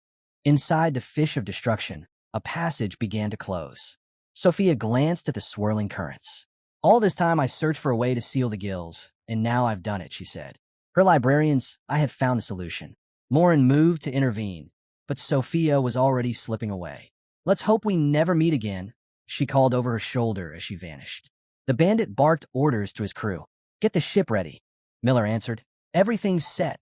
Inside the fish of destruction, a passage began to close. Sophia glanced at the swirling currents. All this time I searched for a way to seal the gills, and now I've done it, she said. Her librarians, I have found the solution. Morin moved to intervene, but Sophia was already slipping away. Let's hope we never meet again, she called over her shoulder as she vanished. The bandit barked orders to his crew. Get the ship ready, Miller answered. Everything's set.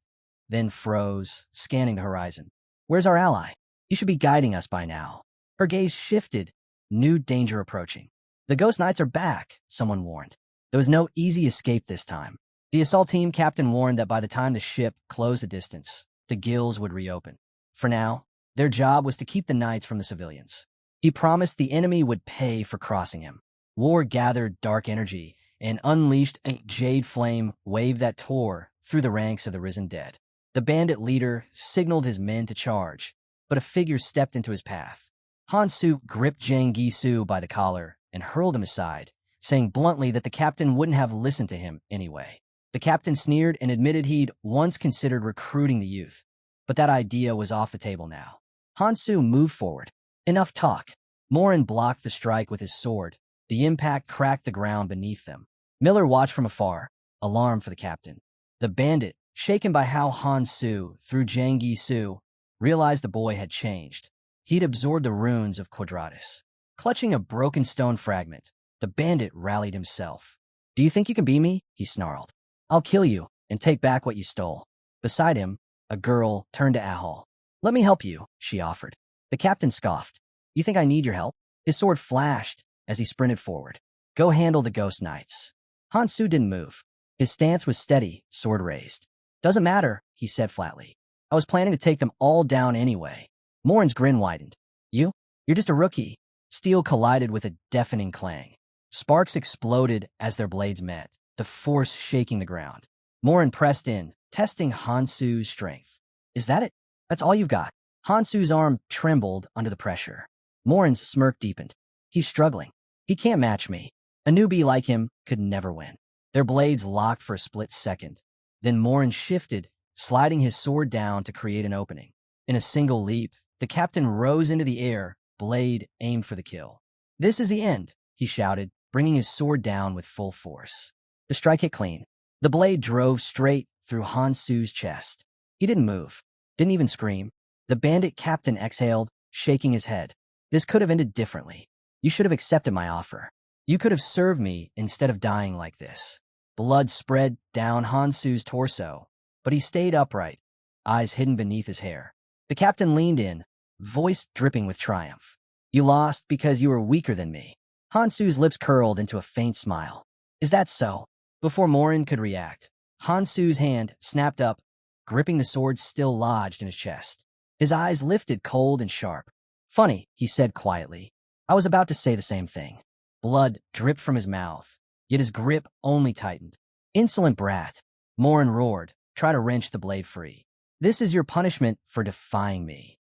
Then froze, scanning the horizon. Where's our ally? He should be guiding us by now. Her gaze shifted, new danger approaching. The Ghost Knights are back, someone warned. There was no easy escape this time. The assault team captain warned that by the time the ship closed the distance, the gills would reopen. For now, their job was to keep the knights from the civilians. He promised the enemy would pay for crossing him. War gathered dark energy and unleashed a jade flame wave that tore through the ranks of the risen dead. The bandit leader signaled his men to charge, but a figure stepped into his path. Hansu gripped Jang Gi-su by the collar and hurled him aside, saying bluntly that the captain wouldn't have listened to him anyway. The captain sneered and admitted he'd once considered recruiting the youth, but that idea was off the table now. Hansu moved forward. Enough talk. Morin blocked the strike with his sword. The impact cracked the ground beneath them. Miller watched from afar, alarmed for the captain. The bandit, shaken by how Hansu threw Jang Gi-su, realized the boy had changed. He'd absorbed the runes of Quadratus. Clutching a broken stone fragment, the bandit rallied himself. Do you think you can beat me? He snarled. I'll kill you and take back what you stole. Beside him, a girl turned to Ahol. Let me help you, she offered. The captain scoffed. You think I need your help? His sword flashed as he sprinted forward. Go handle the Ghost Knights. Hansu didn't move. His stance was steady, sword raised. Doesn't matter, he said flatly. I was planning to take them all down anyway. Morin's grin widened. You're just a rookie. Steel collided with a deafening clang. Sparks exploded as their blades met, the force shaking the ground. Morin pressed in, testing Hansu's strength. Is that it? That's all you've got. Hansu's arm trembled under the pressure. Morin's smirk deepened. He's struggling. He can't match me. A newbie like him could never win. Their blades locked for a split second. Then Morin shifted, sliding his sword down to create an opening. In a single leap, The captain rose into the air, blade aimed for the kill. "This is the end," he shouted, bringing his sword down with full force. The strike hit clean. The blade drove straight through Hansu's chest. He didn't move, didn't even scream. The bandit captain exhaled, shaking his head. "This could have ended differently. You should have accepted my offer. You could have served me instead of dying like this." Blood spread down Hansu's torso, but he stayed upright, eyes hidden beneath his hair. The captain leaned in, voice dripping with triumph. "You lost because you were weaker than me." Hansu's lips curled into a faint smile. "Is that so?" Before Morin could react, Hansu's hand snapped up, gripping the sword still lodged in his chest. His eyes lifted cold and sharp. "Funny," he said quietly. "I was about to say the same thing." Blood dripped from his mouth, yet his grip only tightened. "Insolent brat," Morin roared, try to wrench the blade free. "This is your punishment for defying me."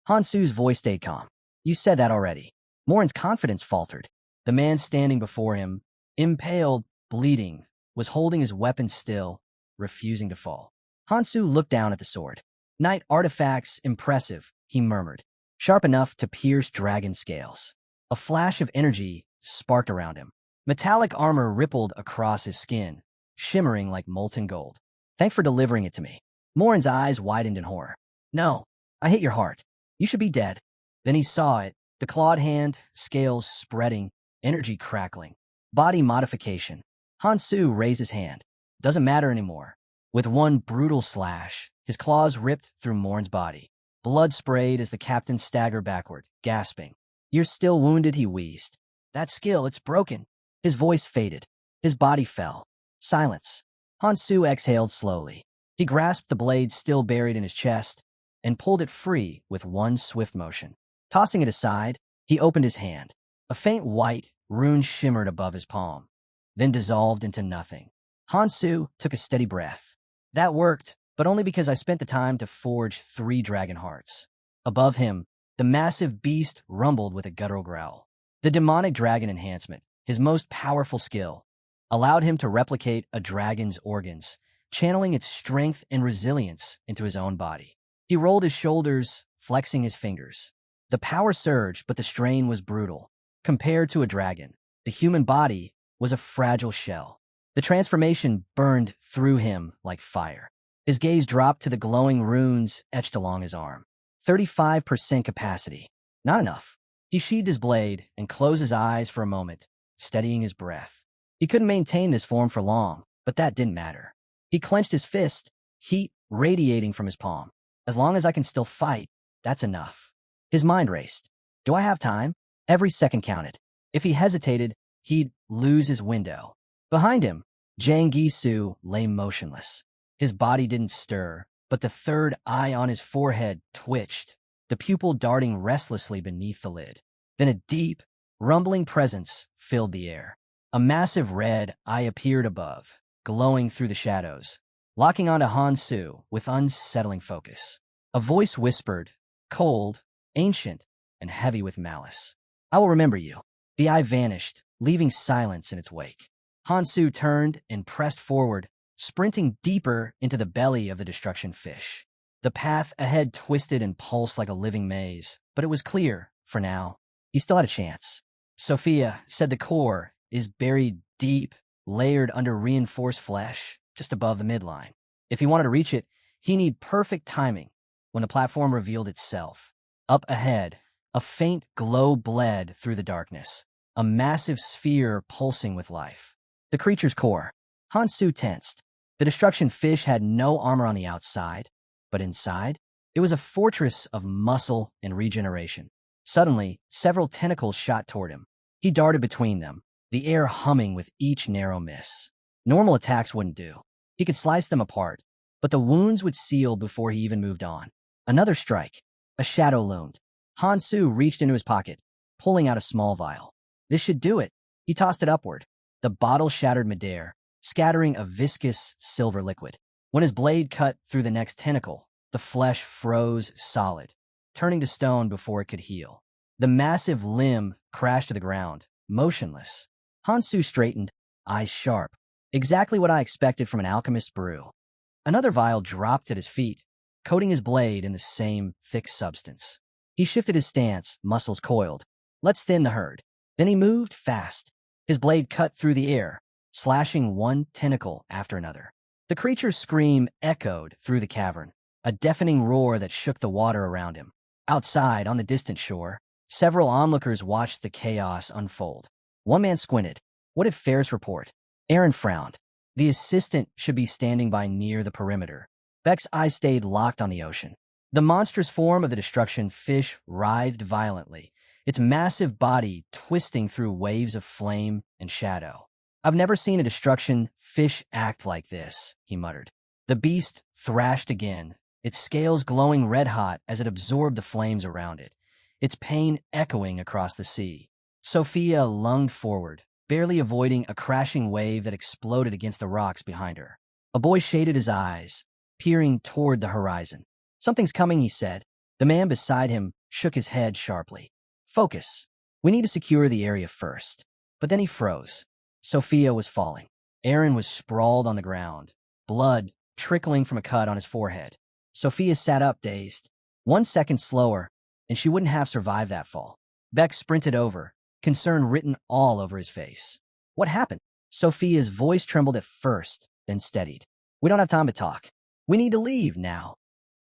Hansu's voice stayed calm. "You said that already." Morin's confidence faltered. The man standing before him, impaled, bleeding, was holding his weapon still, refusing to fall. Hansu looked down at the sword. "Night artifacts, impressive," he murmured. "Sharp enough to pierce dragon scales." A flash of energy sparked around him. Metallic armor rippled across his skin, shimmering like molten gold. "Thanks for delivering it to me." Morin's eyes widened in horror. "No, I hit your heart. You should be dead." Then he saw it, the clawed hand, scales spreading, energy crackling. Body modification. Hansu raised his hand. "Doesn't matter anymore." With one brutal slash, his claws ripped through Morin's body. Blood sprayed as the captain staggered backward, gasping. "You're still wounded," he wheezed. "That skill, it's broken." His voice faded. His body fell. Silence. Hansu exhaled slowly. He grasped the blade still buried in his chest and pulled it free with one swift motion. Tossing it aside, he opened his hand. A faint white rune shimmered above his palm, then dissolved into nothing. Hansu took a steady breath. "That worked, but only because I spent the time to forge 3 dragon hearts." Above him, the massive beast rumbled with a guttural growl. The demonic dragon enhancement, his most powerful skill, allowed him to replicate a dragon's organs, channeling its strength and resilience into his own body. He rolled his shoulders, flexing his fingers. The power surged, but the strain was brutal. Compared to a dragon, the human body was a fragile shell. The transformation burned through him like fire. His gaze dropped to the glowing runes etched along his arm. 35% capacity. Not enough. He sheathed his blade and closed his eyes for a moment, steadying his breath. He couldn't maintain this form for long, but that didn't matter. He clenched his fist, heat radiating from his palm. "As long as I can still fight, that's enough." His mind raced. "Do I have time?" Every second counted. If he hesitated, he'd lose his window. Behind him, Jang-Gi-Su lay motionless. His body didn't stir, but the third eye on his forehead twitched, the pupil darting restlessly beneath the lid. Then a deep, rumbling presence filled the air. A massive red eye appeared above, glowing through the shadows, locking onto Hansu with unsettling focus. A voice whispered, cold, ancient, and heavy with malice. "I will remember you." The eye vanished, leaving silence in its wake. Hansu turned and pressed forward, sprinting deeper into the belly of the destruction fish. The path ahead twisted and pulsed like a living maze, but it was clear, for now. He still had a chance. Sophia said the core is buried deep, layered under reinforced flesh, just above the midline. If he wanted to reach it, he needed perfect timing. When the platform revealed itself, up ahead, a faint glow bled through the darkness, a massive sphere pulsing with life. The creature's core. Hansu tensed. The destruction fish had no armor on the outside, but inside, it was a fortress of muscle and regeneration. Suddenly, several tentacles shot toward him. He darted between them, the air humming with each narrow miss. Normal attacks wouldn't do. He could slice them apart, but the wounds would seal before he even moved on. Another strike. A shadow loomed. Hansu reached into his pocket, pulling out a small vial. This should do it. He tossed it upward. The bottle shattered midair, scattering a viscous silver liquid. When his blade cut through the next tentacle, the flesh froze solid, turning to stone before it could heal. The massive limb crashed to the ground, motionless. Hansu straightened, eyes sharp. Exactly what I expected from an alchemist's brew. Another vial dropped at his feet, coating his blade in the same thick substance. He shifted his stance, muscles coiled. Let's thin the herd. Then he moved fast. His blade cut through the air, slashing one tentacle after another. The creature's scream echoed through the cavern, a deafening roar that shook the water around him. Outside, on the distant shore, several onlookers watched the chaos unfold. One man squinted. What did Ferris report? Aaron frowned. The assistant should be standing by near the perimeter. Beck's eyes stayed locked on the ocean. The monstrous form of the destruction fish writhed violently, its massive body twisting through waves of flame and shadow. I've never seen a destruction fish act like this, he muttered. The beast thrashed again, its scales glowing red-hot as it absorbed the flames around it, its pain echoing across the sea. Sophia lunged forward, barely avoiding a crashing wave that exploded against the rocks behind her. A boy shaded his eyes, peering toward the horizon. Something's coming, he said. The man beside him shook his head sharply. Focus. We need to secure the area first. But then he froze. Sophia was falling. Aaron was sprawled on the ground, blood trickling from a cut on his forehead. Sophia sat up, dazed. 1 second slower, and she wouldn't have survived that fall. Beck sprinted over, concern written all over his face. What happened? Sophia's voice trembled at first, then steadied. We don't have time to talk. We need to leave now.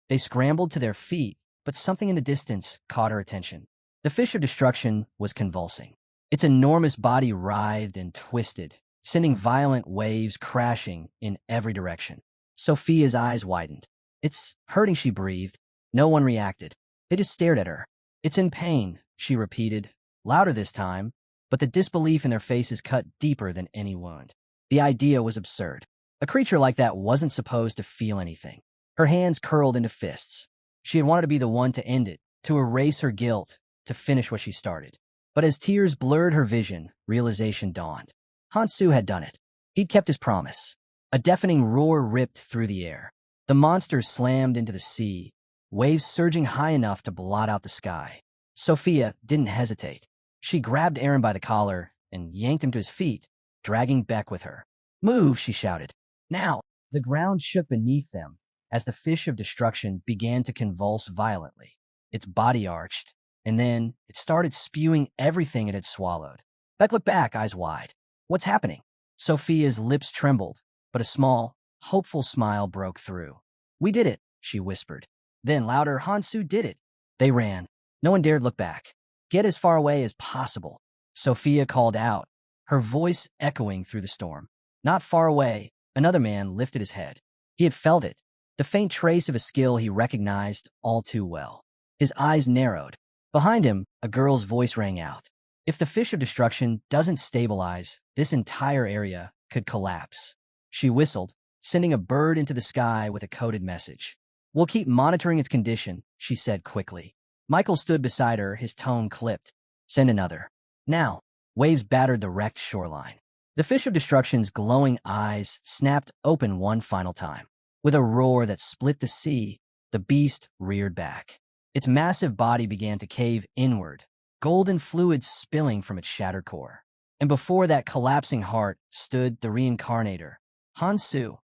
They scrambled to their feet, but something in the distance caught her attention. The fish of destruction was convulsing. Its enormous body writhed and twisted, sending violent waves crashing in every direction. Sophia's eyes widened. It's hurting, she breathed. No one reacted. They just stared at her. It's in pain, she repeated, louder this time, but the disbelief in their faces cut deeper than any wound. The idea was absurd. A creature like that wasn't supposed to feel anything. Her hands curled into fists. She had wanted to be the one to end it, to erase her guilt, to finish what she started. But as tears blurred her vision, realization dawned. Hansu had done it. He'd kept his promise. A deafening roar ripped through the air. The monster slammed into the sea, waves surging high enough to blot out the sky. Sophia didn't hesitate. She grabbed Aaron by the collar and yanked him to his feet, dragging Beck with her. Move, she shouted. Now! The ground shook beneath them as the fish of destruction began to convulse violently. Its body arched, and then it started spewing everything it had swallowed. Beck looked back, eyes wide. What's happening? Sophia's lips trembled, but a small, hopeful smile broke through. We did it, she whispered. Then louder, Hansu did it. They ran. No one dared look back. Get as far away as possible, Sophia called out, her voice echoing through the storm. Not far away, another man lifted his head. He had felt it, the faint trace of a skill he recognized all too well. His eyes narrowed. Behind him, a girl's voice rang out. If the fish of destruction doesn't stabilize, this entire area could collapse. She whistled, sending a bird into the sky with a coded message. We'll keep monitoring its condition, she said quickly. Michael stood beside her, his tone clipped. Send another. Now. Waves battered the wrecked shoreline. The fish of destruction's glowing eyes snapped open one final time. With a roar that split the sea, the beast reared back. Its massive body began to cave inward, golden fluids spilling from its shattered core. And before that collapsing heart stood the reincarnator, Hansu,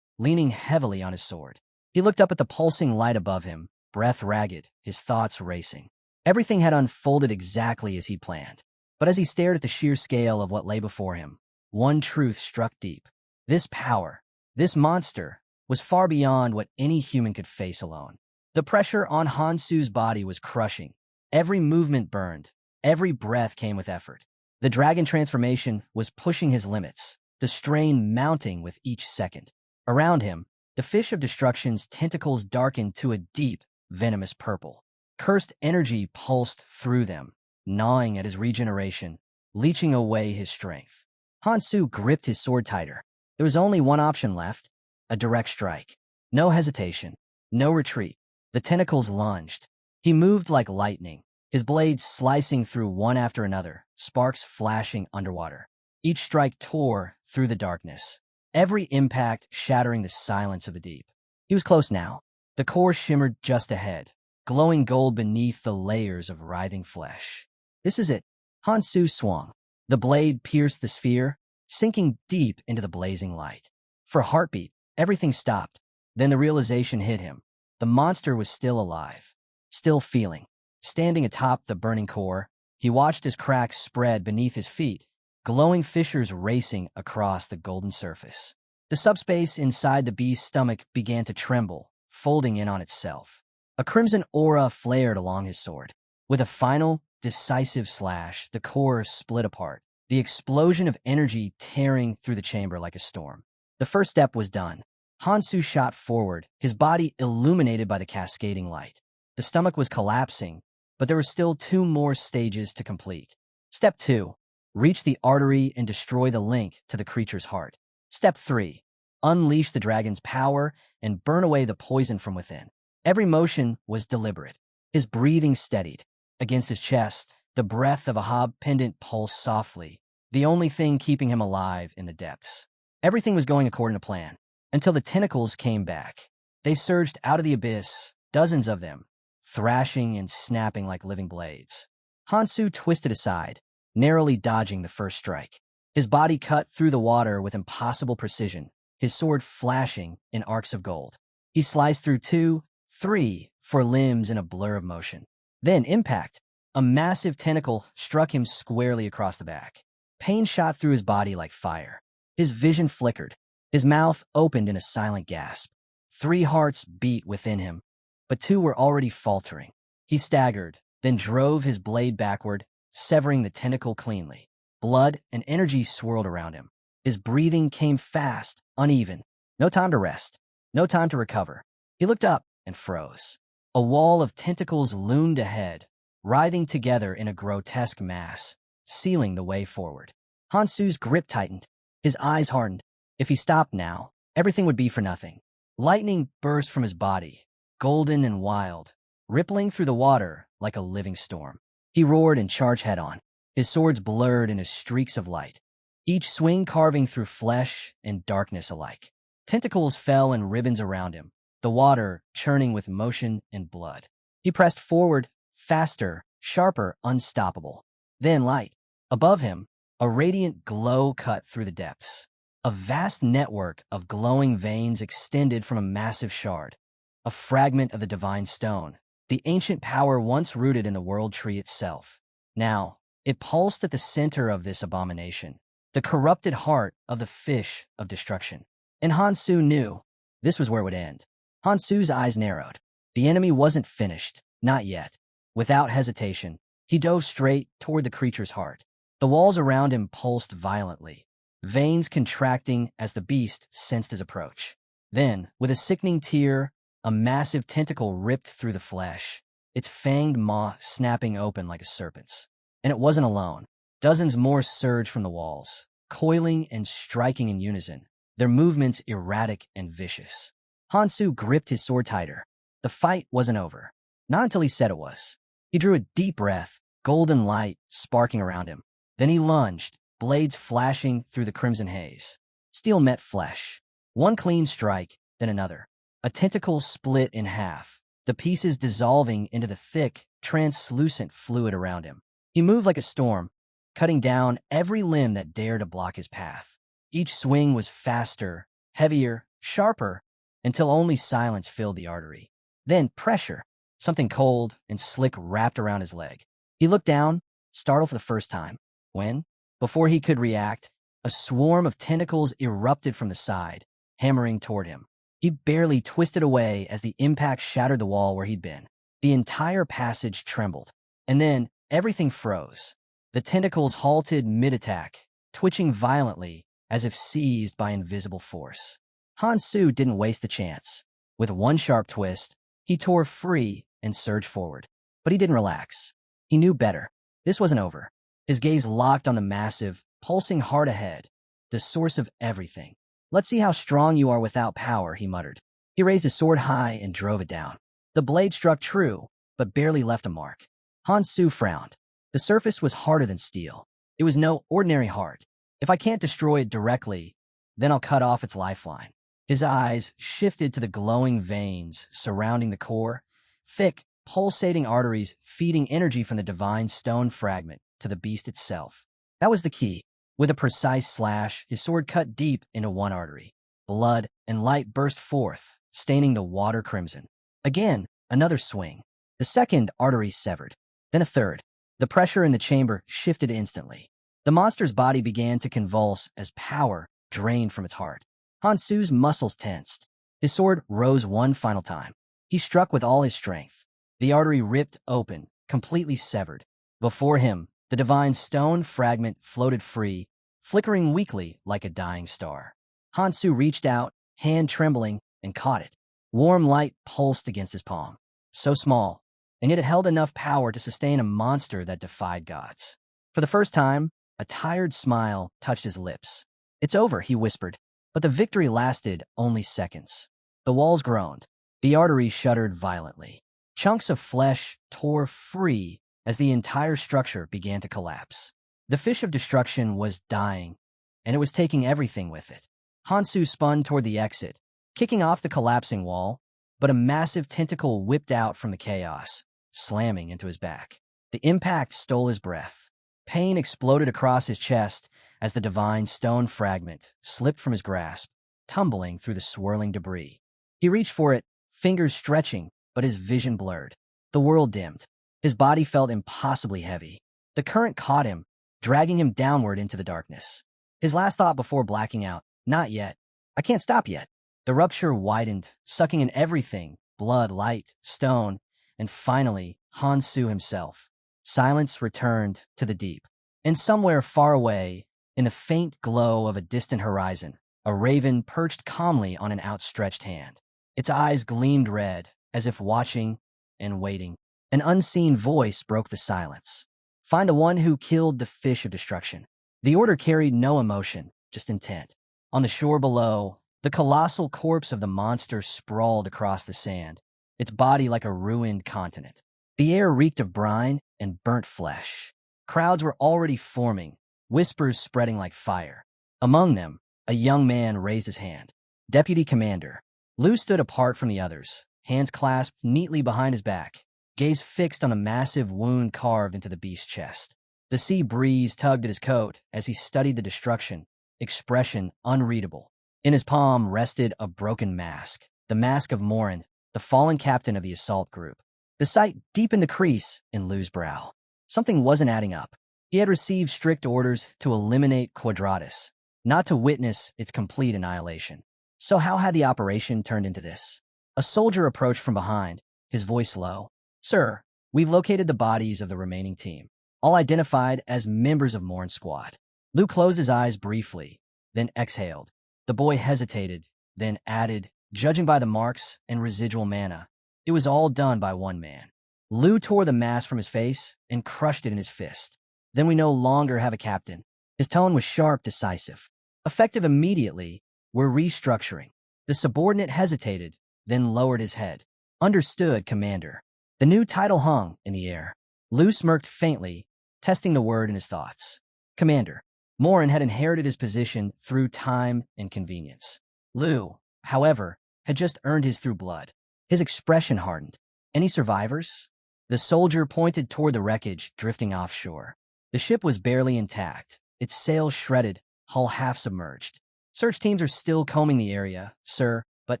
leaning heavily on his sword. He looked up at the pulsing light above him, breath ragged, his thoughts racing. Everything had unfolded exactly as he planned. But as he stared at the sheer scale of what lay before him, one truth struck deep. This power, this monster, was far beyond what any human could face alone. The pressure on Hansu's body was crushing. Every movement burned. Every breath came with effort. The dragon transformation was pushing his limits, the strain mounting with each second. Around him, the fish of destruction's tentacles darkened to a deep, venomous purple. Cursed energy pulsed through them, gnawing at his regeneration, leeching away his strength. Hansu gripped his sword tighter. There was only one option left, a direct strike. No hesitation, no retreat. The tentacles lunged. He moved like lightning, his blades slicing through one after another, sparks flashing underwater. Each strike tore through the darkness, every impact shattering the silence of the deep. He was close now. The core shimmered just ahead, glowing gold beneath the layers of writhing flesh. This is it. Hansu swung. The blade pierced the sphere, sinking deep into the blazing light. For a heartbeat, everything stopped. Then the realization hit him. The monster was still alive, still feeling, Standing atop the burning core, he watched as cracks spread beneath his feet, glowing fissures racing across the golden surface. The subspace inside the beast's stomach began to tremble, folding in on itself. A crimson aura flared along his sword. With a final, decisive slash, the core split apart, the explosion of energy tearing through the chamber like a storm. The first step was done. Hansu shot forward, his body illuminated by the cascading light. The stomach was collapsing, but there were still 2 more stages to complete. Step 2. Reach the artery and destroy the link to the creature's heart. Step 3. Unleash the dragon's power and burn away the poison from within. Every motion was deliberate. His breathing steadied. Against his chest, the breath of a hob pendant pulsed softly, the only thing keeping him alive in the depths. Everything was going according to plan, until the tentacles came back. They surged out of the abyss, dozens of them, thrashing and snapping like living blades. Hansu twisted aside, narrowly dodging the first strike. His body cut through the water with impossible precision, his sword flashing in arcs of gold. He sliced through 2, 3, 4 limbs in a blur of motion. Then, impact. A massive tentacle struck him squarely across the back. Pain shot through his body like fire. His vision flickered. His mouth opened in a silent gasp. 3 hearts beat within him, but 2 were already faltering. He staggered, then drove his blade backward, severing the tentacle cleanly. Blood and energy swirled around him. His breathing came fast, uneven. No time to rest. No time to recover. He looked up and froze. A wall of tentacles loomed ahead, writhing together in a grotesque mass, sealing the way forward. Hansu's grip tightened. His eyes hardened. If he stopped now, everything would be for nothing. Lightning burst from his body, golden and wild, rippling through the water like a living storm. He roared and charged head-on, his swords blurred in his streaks of light, each swing carving through flesh and darkness alike. Tentacles fell in ribbons around him, the water churning with motion and blood. He pressed forward, faster, sharper, unstoppable. Then light. Above him, a radiant glow cut through the depths. A vast network of glowing veins extended from a massive shard, a fragment of the divine stone, the ancient power once rooted in the world tree itself. Now, it pulsed at the center of this abomination, the corrupted heart of the fish of destruction. And Hansu knew this was where it would end. Hansu's eyes narrowed. The enemy wasn't finished, not yet. Without hesitation, he dove straight toward the creature's heart. The walls around him pulsed violently, veins contracting as the beast sensed his approach. Then, with a sickening tear, a massive tentacle ripped through the flesh, its fanged maw snapping open like a serpent's. And it wasn't alone. Dozens more surged from the walls, coiling and striking in unison, their movements erratic and vicious. Hansu gripped his sword tighter. The fight wasn't over. Not until he said it was. He drew a deep breath, golden light sparking around him. Then he lunged, blades flashing through the crimson haze. Steel met flesh. One clean strike, then another. A tentacle split in half, the pieces dissolving into the thick, translucent fluid around him. He moved like a storm, cutting down every limb that dared to block his path. Each swing was faster, heavier, sharper, until only silence filled the artery. Then pressure, something cold and slick wrapped around his leg. He looked down, startled for the first time, when, before he could react, a swarm of tentacles erupted from the side, hammering toward him. He barely twisted away as the impact shattered the wall where he'd been. The entire passage trembled, and then everything froze. The tentacles halted mid-attack, twitching violently as if seized by invisible force. Hansu didn't waste the chance. With one sharp twist, he tore free and surged forward. But he didn't relax. He knew better. This wasn't over. His gaze locked on the massive, pulsing heart ahead, the source of everything. "Let's see how strong you are without power," he muttered. He raised his sword high and drove it down. The blade struck true, but barely left a mark. Hansu frowned. The surface was harder than steel. It was no ordinary heart. If I can't destroy it directly, then I'll cut off its lifeline. His eyes shifted to the glowing veins surrounding the core, thick, pulsating arteries feeding energy from the divine stone fragment to the beast itself. That was the key. With a precise slash, his sword cut deep into one artery. Blood and light burst forth, staining the water crimson. Again, another swing. The second artery severed, then a third. The pressure in the chamber shifted instantly. The monster's body began to convulse as power drained from its heart. Hansu's muscles tensed. His sword rose one final time. He struck with all his strength. The artery ripped open, completely severed. Before him, the divine stone fragment floated free, flickering weakly like a dying star. Hansu reached out, hand trembling, and caught it. Warm light pulsed against his palm. So small, and yet it held enough power to sustain a monster that defied gods. For the first time, a tired smile touched his lips. "It's over," he whispered, but the victory lasted only seconds. The walls groaned. The artery shuddered violently. Chunks of flesh tore free as the entire structure began to collapse. The fish of destruction was dying, and it was taking everything with it. Hansu spun toward the exit, kicking off the collapsing wall, but a massive tentacle whipped out from the chaos, slamming into his back. The impact stole his breath. Pain exploded across his chest as the divine stone fragment slipped from his grasp, tumbling through the swirling debris. He reached for it, fingers stretching, but his vision blurred. The world dimmed. His body felt impossibly heavy. The current caught him, dragging him downward into the darkness. His last thought before blacking out, "Not yet. I can't stop yet." The rupture widened, sucking in everything: blood, light, stone, and finally, Hansu himself. Silence returned to the deep. And somewhere far away, in the faint glow of a distant horizon, a raven perched calmly on an outstretched hand. Its eyes gleamed red, as if watching and waiting. An unseen voice broke the silence. "Find the one who killed the fish of destruction." The order carried no emotion, just intent. On the shore below, the colossal corpse of the monster sprawled across the sand, its body like a ruined continent. The air reeked of brine and burnt flesh. Crowds were already forming, whispers spreading like fire. Among them, a young man raised his hand. "Deputy Commander." Lu stood apart from the others, hands clasped neatly behind his back, gaze fixed on a massive wound carved into the beast's chest. The sea breeze tugged at his coat as he studied the destruction, expression unreadable. In his palm rested a broken mask, the mask of Morin, the fallen captain of the assault group. The sight deepened the crease in Lu's brow. Something wasn't adding up. He had received strict orders to eliminate Quadratus, not to witness its complete annihilation. So how had the operation turned into this? A soldier approached from behind, his voice low. "Sir, we've located the bodies of the remaining team, all identified as members of Morin's squad." Lu closed his eyes briefly, then exhaled. The boy hesitated, then added, "Judging by the marks and residual mana, it was all done by one man." Lu tore the mask from his face and crushed it in his fist. "Then we no longer have a captain." His tone was sharp, decisive. "Effective immediately, we're restructuring." The subordinate hesitated, then lowered his head. "Understood, Commander." The new title hung in the air. Lu smirked faintly, testing the word in his thoughts. "Commander." Morin had inherited his position through time and convenience. Lu, however, had just earned his through blood. His expression hardened. "Any survivors?" The soldier pointed toward the wreckage drifting offshore. The ship was barely intact, its sails shredded, hull half submerged. "Search teams are still combing the area, sir, but,"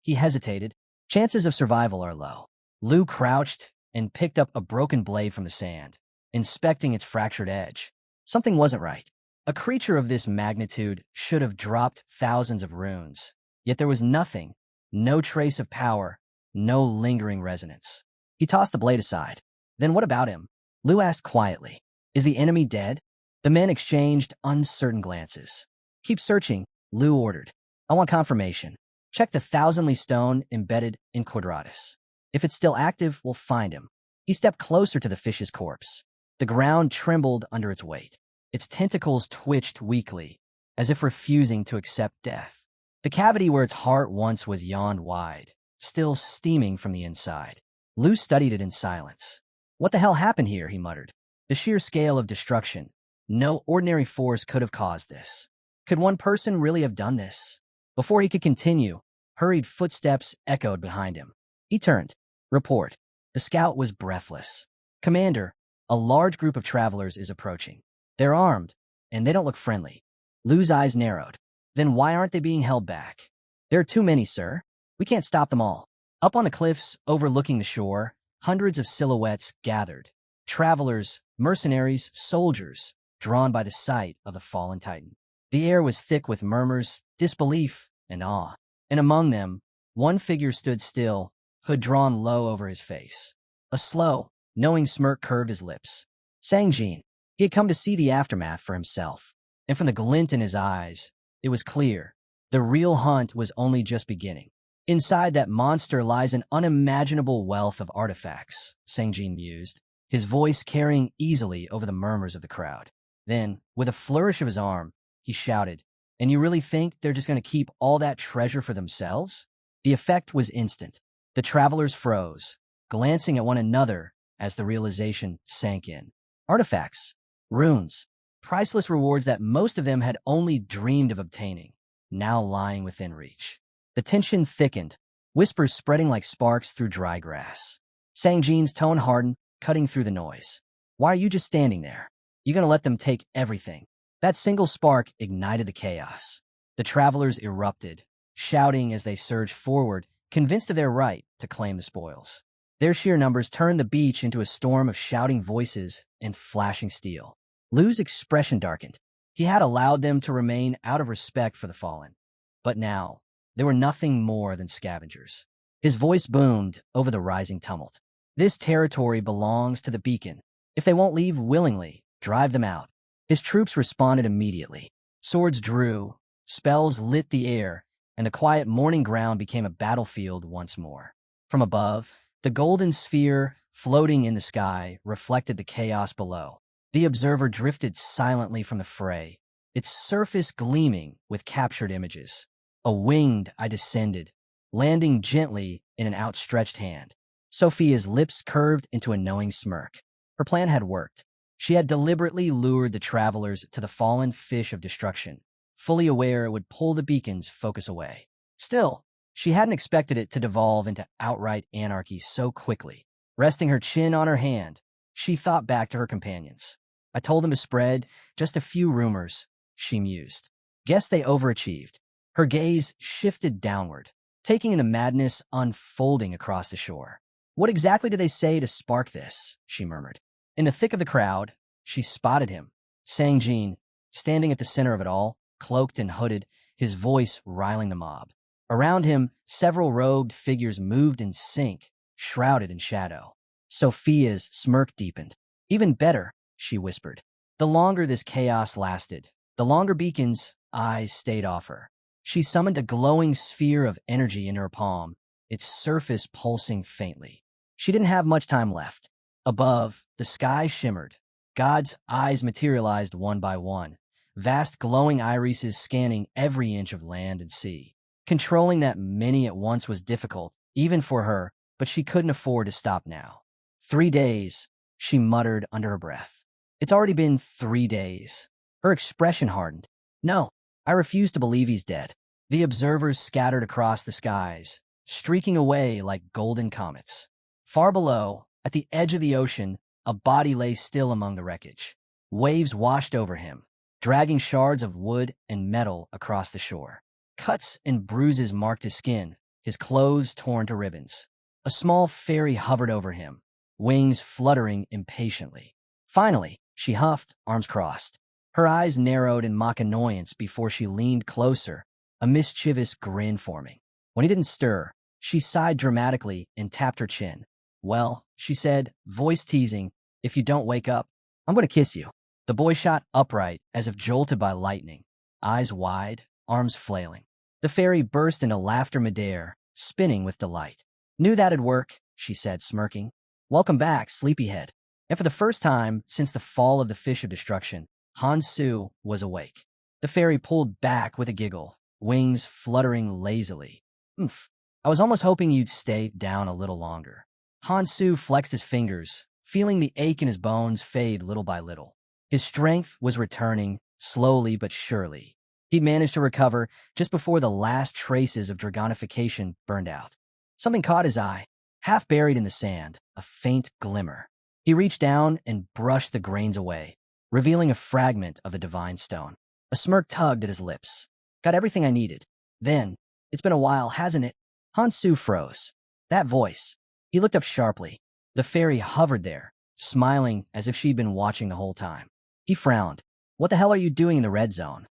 he hesitated, "chances of survival are low." Lu crouched and picked up a broken blade from the sand, inspecting its fractured edge. Something wasn't right. A creature of this magnitude should have dropped thousands of runes, yet there was nothing, no trace of power, no lingering resonance. He tossed the blade aside. "Then what about him?" Lu asked quietly. "Is the enemy dead?" The men exchanged uncertain glances. "Keep searching," Lu ordered. "I want confirmation. Check the thousandly stone embedded in Quadratus. If it's still active, we'll find him." He stepped closer to the fish's corpse. The ground trembled under its weight. Its tentacles twitched weakly, as if refusing to accept death. The cavity where its heart once was yawned wide, still steaming from the inside. Lu studied it in silence. "What the hell happened here?" he muttered. The sheer scale of destruction. No ordinary force could have caused this. Could one person really have done this? Before he could continue, hurried footsteps echoed behind him. He turned. "Report." The scout was breathless. "Commander, a large group of travelers is approaching. They're armed, and they don't look friendly." Lu's eyes narrowed. "Then why aren't they being held back?" "There are too many, sir. We can't stop them all." Up on the cliffs overlooking the shore, Hundreds of silhouettes gathered. Travelers, mercenaries, soldiers, drawn by the sight of the fallen titan. The air was thick with murmurs, disbelief, and awe. And among them, one figure stood still, hood drawn low over his face. A slow, knowing smirk curved his lips. Sangjin. He had come to see the aftermath for himself. And from the glint in his eyes, it was clear. The real hunt was only just beginning. Inside that monster lies an unimaginable wealth of artifacts, Sangjin mused, his voice carrying easily over the murmurs of the crowd. Then, with a flourish of his arm, he shouted, "And you really think they're just going to keep all that treasure for themselves?" The effect was instant. The travelers froze, glancing at one another as the realization sank in. Artifacts, runes, priceless rewards that most of them had only dreamed of obtaining, now lying within reach. The tension thickened, whispers spreading like sparks through dry grass. Sangjin's tone hardened, cutting through the noise. "Why are you just standing there? You gonna let them take everything?" That single spark ignited the chaos. The travelers erupted, shouting as they surged forward, convinced of their right to claim the spoils. Their sheer numbers turned the beach into a storm of shouting voices and flashing steel. Lu's expression darkened. He had allowed them to remain out of respect for the fallen. But now, they were nothing more than scavengers. His voice boomed over the rising tumult. "This territory belongs to the beacon. If they won't leave willingly, drive them out." His troops responded immediately. Swords drew, spells lit the air, and the quiet morning ground became a battlefield once more. From above, the golden sphere floating in the sky reflected the chaos below. The observer drifted silently from the fray, its surface gleaming with captured images. A winged eye descended, landing gently in an outstretched hand. Sophia's lips curved into a knowing smirk. Her plan had worked. She had deliberately lured the travelers to the fallen fish of destruction, fully aware it would pull the beacon's focus away. Still, she hadn't expected it to devolve into outright anarchy so quickly. Resting her chin on her hand, she thought back to her companions. "I told them to spread just a few rumors," she mused. "Guess they overachieved." Her gaze shifted downward, taking in the madness unfolding across the shore. "What exactly did they say to spark this?" she murmured. In the thick of the crowd, she spotted him, Sangjin, standing at the center of it all, cloaked and hooded, his voice riling the mob. Around him, several robed figures moved in sync, shrouded in shadow. Sophia's smirk deepened. "Even better," she whispered. The longer this chaos lasted, the longer Beacon's eyes stayed off her. She summoned a glowing sphere of energy into her palm, its surface pulsing faintly. She didn't have much time left. Above, the sky shimmered. God's eyes materialized one by one, vast glowing irises scanning every inch of land and sea. Controlling that many at once was difficult, even for her, but she couldn't afford to stop now. 3 days, she muttered under her breath. It's already been 3 days. Her expression hardened. "No, I refuse to believe he's dead." The observers scattered across the skies, streaking away like golden comets. Far below, at the edge of the ocean, a body lay still among the wreckage. Waves washed over him, dragging shards of wood and metal across the shore. Cuts and bruises marked his skin, his clothes torn to ribbons. A small fairy hovered over him, wings fluttering impatiently. Finally, she huffed, arms crossed. Her eyes narrowed in mock annoyance before she leaned closer, a mischievous grin forming. When he didn't stir, she sighed dramatically and tapped her chin. "Well," she said, voice teasing, "if you don't wake up, I'm going to kiss you." The boy shot upright as if jolted by lightning, eyes wide, arms flailing. The fairy burst into laughter midair, spinning with delight. "Knew that'd work," she said, smirking. "Welcome back, sleepyhead." And for the first time since the fall of the Fish of Destruction, Han-Su was awake. The fairy pulled back with a giggle, wings fluttering lazily. "Oomph, I was almost hoping you'd stay down a little longer." Han-Su flexed his fingers, feeling the ache in his bones fade little by little. His strength was returning, slowly but surely. He'd managed to recover just before the last traces of dragonification burned out. Something caught his eye, half buried in the sand, a faint glimmer. He reached down and brushed the grains away, revealing a fragment of the divine stone. A smirk tugged at his lips. "Got everything I needed." Then, "It's been a while, hasn't it?" Han-Su froze. That voice. He looked up sharply. The fairy hovered there, smiling as if she'd been watching the whole time. He frowned. What the hell are you doing in the red zone?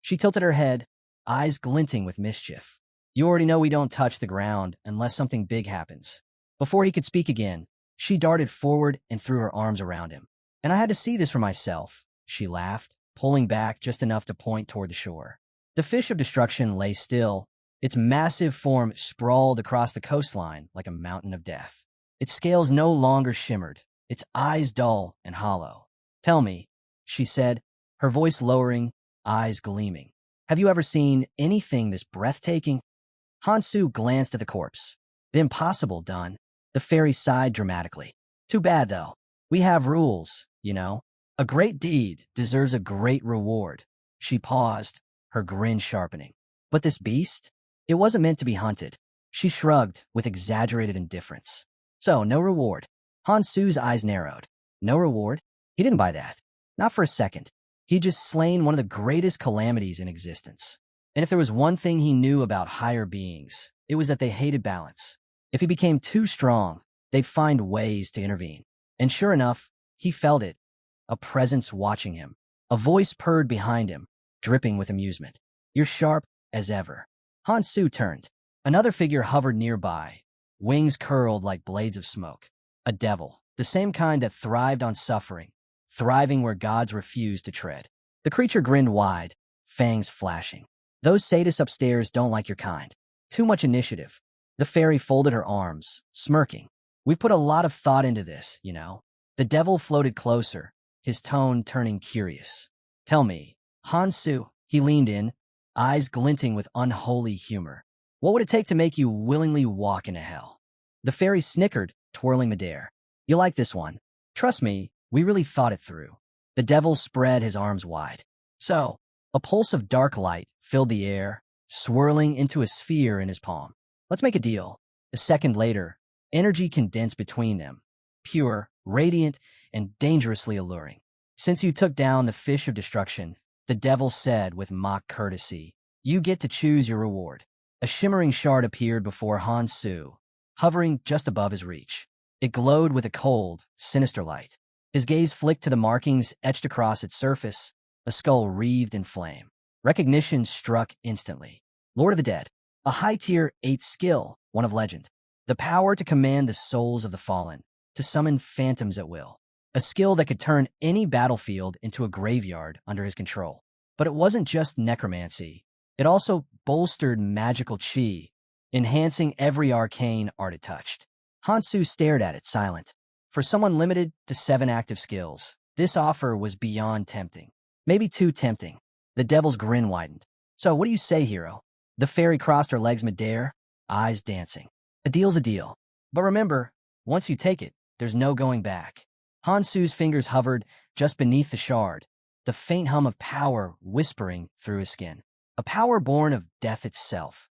She tilted her head, eyes glinting with mischief. You already know we don't touch the ground unless something big happens. Before he could speak again, she darted forward and threw her arms around him. And I had to see this for myself, she laughed, pulling back just enough to point toward the shore. The fish of destruction lay still, its massive form sprawled across the coastline like a mountain of death. Its scales no longer shimmered, its eyes dull and hollow. Tell me, she said, her voice lowering, eyes gleaming. Have you ever seen anything this breathtaking? Hansu glanced at the corpse. The impossible done. The fairy sighed dramatically. Too bad, though. We have rules, you know. A great deed deserves a great reward. She paused, her grin sharpening. But this beast? It wasn't meant to be hunted. She shrugged with exaggerated indifference. So, no reward. Hansu's eyes narrowed. No reward? He didn't buy that. Not for a second. He'd just slain one of the greatest calamities in existence. And if there was one thing he knew about higher beings, it was that they hated balance. If he became too strong, they'd find ways to intervene. And sure enough, he felt it. A presence watching him. A voice purred behind him, dripping with amusement. You're sharp as ever. Hansu turned. Another figure hovered nearby, wings curled like blades of smoke. A devil, the same kind that thrived on suffering, thriving where gods refused to tread. The creature grinned wide, fangs flashing. Those sadists upstairs don't like your kind. Too much initiative. The fairy folded her arms, smirking. We've put a lot of thought into this, you know. The devil floated closer, his tone turning curious. Tell me, Hansu, he leaned in, eyes glinting with unholy humor. What would it take to make you willingly walk into hell? The fairy snickered, twirling midair. You like this one? Trust me, we really thought it through. The devil spread his arms wide. So, a pulse of dark light filled the air, swirling into a sphere in his palm. Let's make a deal. A second later, energy condensed between them, pure, radiant, and dangerously alluring. Since you took down the fish of destruction, the devil said with mock courtesy, you get to choose your reward. A shimmering shard appeared before Hansu, hovering just above his reach. It glowed with a cold, sinister light. His gaze flicked to the markings etched across its surface, a skull wreathed in flame. Recognition struck instantly. Lord of the Dead, a high-tier 8th skill, one of legend. The power to command the souls of the fallen, to summon phantoms at will. A skill that could turn any battlefield into a graveyard under his control. But it wasn't just necromancy. It also bolstered magical chi, enhancing every arcane art it touched. Hansu stared at it, silent. For someone limited to 7 active skills, this offer was beyond tempting. Maybe too tempting. The devil's grin widened. So what do you say, hero? The fairy crossed her legs midair, eyes dancing. A deal's a deal. But remember, once you take it, there's no going back. Hansu's fingers hovered just beneath the shard, the faint hum of power whispering through his skin. A power born of death itself,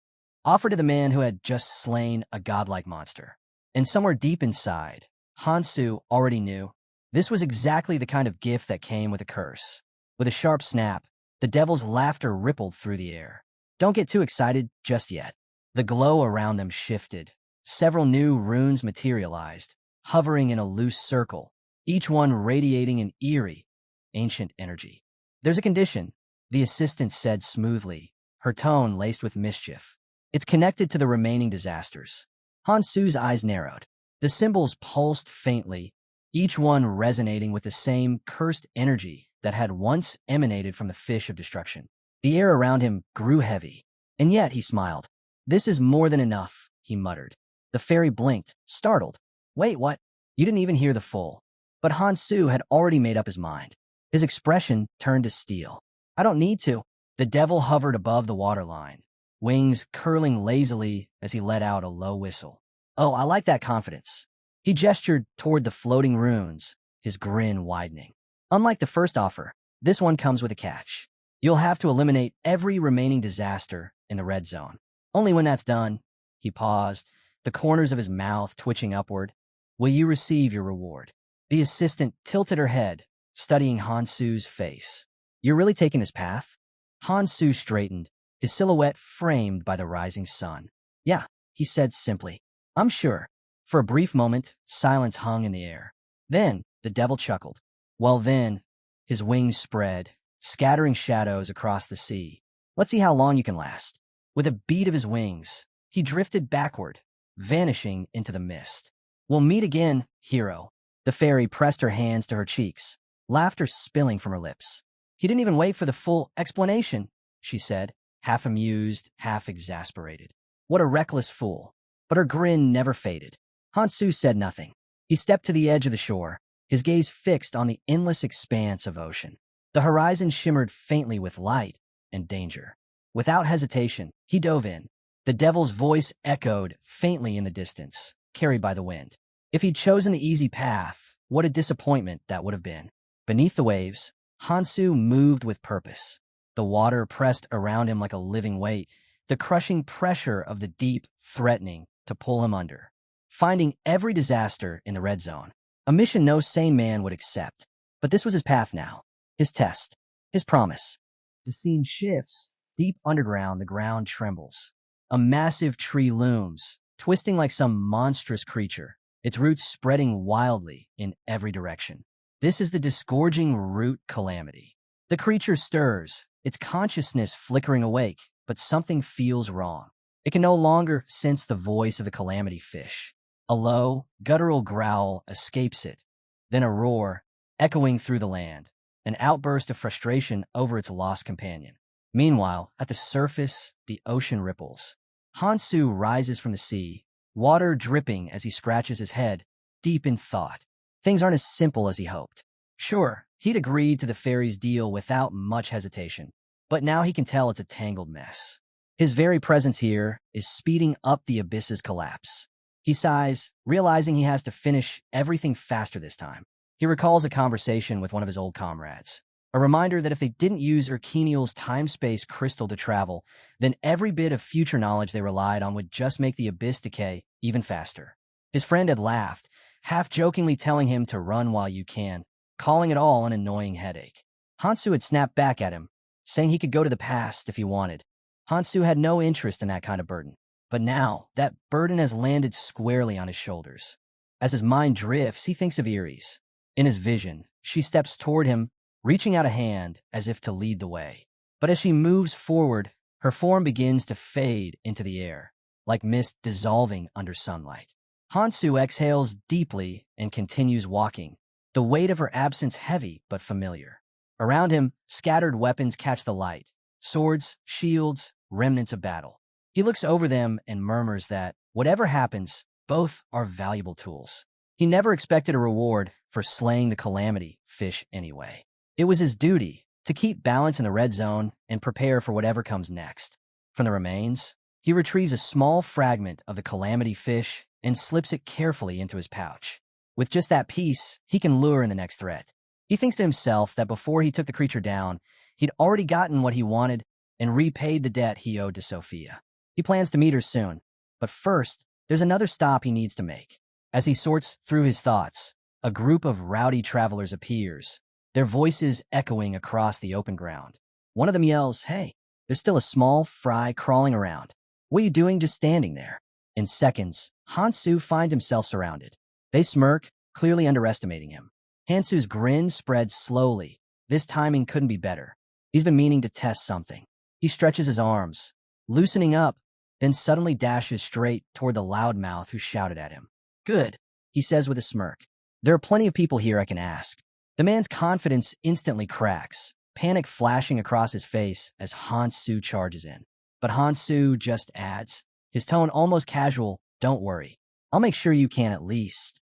offered to the man who had just slain a godlike monster. And somewhere deep inside, Hansu already knew this was exactly the kind of gift that came with a curse. With a sharp snap, the devil's laughter rippled through the air. Don't get too excited just yet. The glow around them shifted. Several new runes materialized, hovering in a loose circle, each one radiating an eerie, ancient energy. There's a condition, the assistant said smoothly, her tone laced with mischief. It's connected to the remaining disasters. Hansu's eyes narrowed. The symbols pulsed faintly, each one resonating with the same cursed energy that had once emanated from the fish of destruction. The air around him grew heavy, and yet he smiled. This is more than enough, he muttered. The fairy blinked, startled. Wait, what? You didn't even hear the full. But Hansu had already made up his mind. His expression turned to steel. I don't need to. The devil hovered above the waterline, wings curling lazily as he let out a low whistle. Oh, I like that confidence. He gestured toward the floating runes, his grin widening. Unlike the first offer, this one comes with a catch. You'll have to eliminate every remaining disaster in the red zone. Only when that's done, he paused, the corners of his mouth twitching upward, will you receive your reward. The assistant tilted her head, studying Hansu's face. You're really taking this path? Hansu straightened, his silhouette framed by the rising sun. Yeah, he said simply. I'm sure. For a brief moment, silence hung in the air. Then, the devil chuckled. Well then, his wings spread, scattering shadows across the sea. Let's see how long you can last. With a beat of his wings, he drifted backward, vanishing into the mist. We'll meet again, hero. The fairy pressed her hands to her cheeks, laughter spilling from her lips. He didn't even wait for the full explanation, she said, half amused, half exasperated. What a reckless fool. But her grin never faded. Hansu said nothing. He stepped to the edge of the shore, his gaze fixed on the endless expanse of ocean. The horizon shimmered faintly with light and danger. Without hesitation, he dove in. The devil's voice echoed faintly in the distance, carried by the wind. If he'd chosen the easy path, what a disappointment that would have been. Beneath the waves, Hansu moved with purpose. The water pressed around him like a living weight, the crushing pressure of the deep threatening to pull him under. Finding every disaster in the red zone, a mission no sane man would accept. But this was his path now, his test, his promise. The scene shifts. Deep underground, the ground trembles. A massive tree looms, twisting like some monstrous creature, its roots spreading wildly in every direction. This is the disgorging root calamity. The creature stirs, its consciousness flickering awake, but something feels wrong. It can no longer sense the voice of the calamity fish. A low, guttural growl escapes it, then a roar, echoing through the land, an outburst of frustration over its lost companion. Meanwhile, at the surface, the ocean ripples. Hansu rises from the sea, water dripping as he scratches his head, deep in thought. Things aren't as simple as he hoped. Sure, he'd agreed to the fairy's deal without much hesitation, but now he can tell it's a tangled mess. His very presence here is speeding up the abyss's collapse. He sighs, realizing he has to finish everything faster this time. He recalls a conversation with one of his old comrades. A reminder that if they didn't use Urkeniel's time-space crystal to travel, then every bit of future knowledge they relied on would just make the abyss decay even faster. His friend had laughed, half-jokingly telling him to run while you can, calling it all an annoying headache. Hansu had snapped back at him, saying he could go to the past if he wanted. Hansu had no interest in that kind of burden. But now, that burden has landed squarely on his shoulders. As his mind drifts, he thinks of Iris. In his vision, she steps toward him, reaching out a hand as if to lead the way. But as she moves forward, her form begins to fade into the air, like mist dissolving under sunlight. Hansu exhales deeply and continues walking, the weight of her absence heavy but familiar. Around him, scattered weapons catch the light, swords, shields, remnants of battle. He looks over them and murmurs that, whatever happens, both are valuable tools. He never expected a reward for slaying the calamity fish anyway. It was his duty to keep balance in the red zone and prepare for whatever comes next. From the remains, he retrieves a small fragment of the calamity fish and slips it carefully into his pouch. With just that piece, he can lure in the next threat. He thinks to himself that before he took the creature down, he'd already gotten what he wanted and repaid the debt he owed to Sophia. He plans to meet her soon, but first, there's another stop he needs to make. As he sorts through his thoughts, a group of rowdy travelers appears, their voices echoing across the open ground. One of them yells, "Hey, there's still a small fry crawling around. What are you doing just standing there?" In seconds, Hansu finds himself surrounded. They smirk, clearly underestimating him. Hansu's grin spreads slowly. This timing couldn't be better. He's been meaning to test something. He stretches his arms, loosening up, then suddenly dashes straight toward the loudmouth who shouted at him. "Good," he says with a smirk. "There are plenty of people here I can ask." The man's confidence instantly cracks, panic flashing across his face as Hansu charges in. But Hansu just adds, his tone almost casual, "Don't worry. I'll make sure you can at least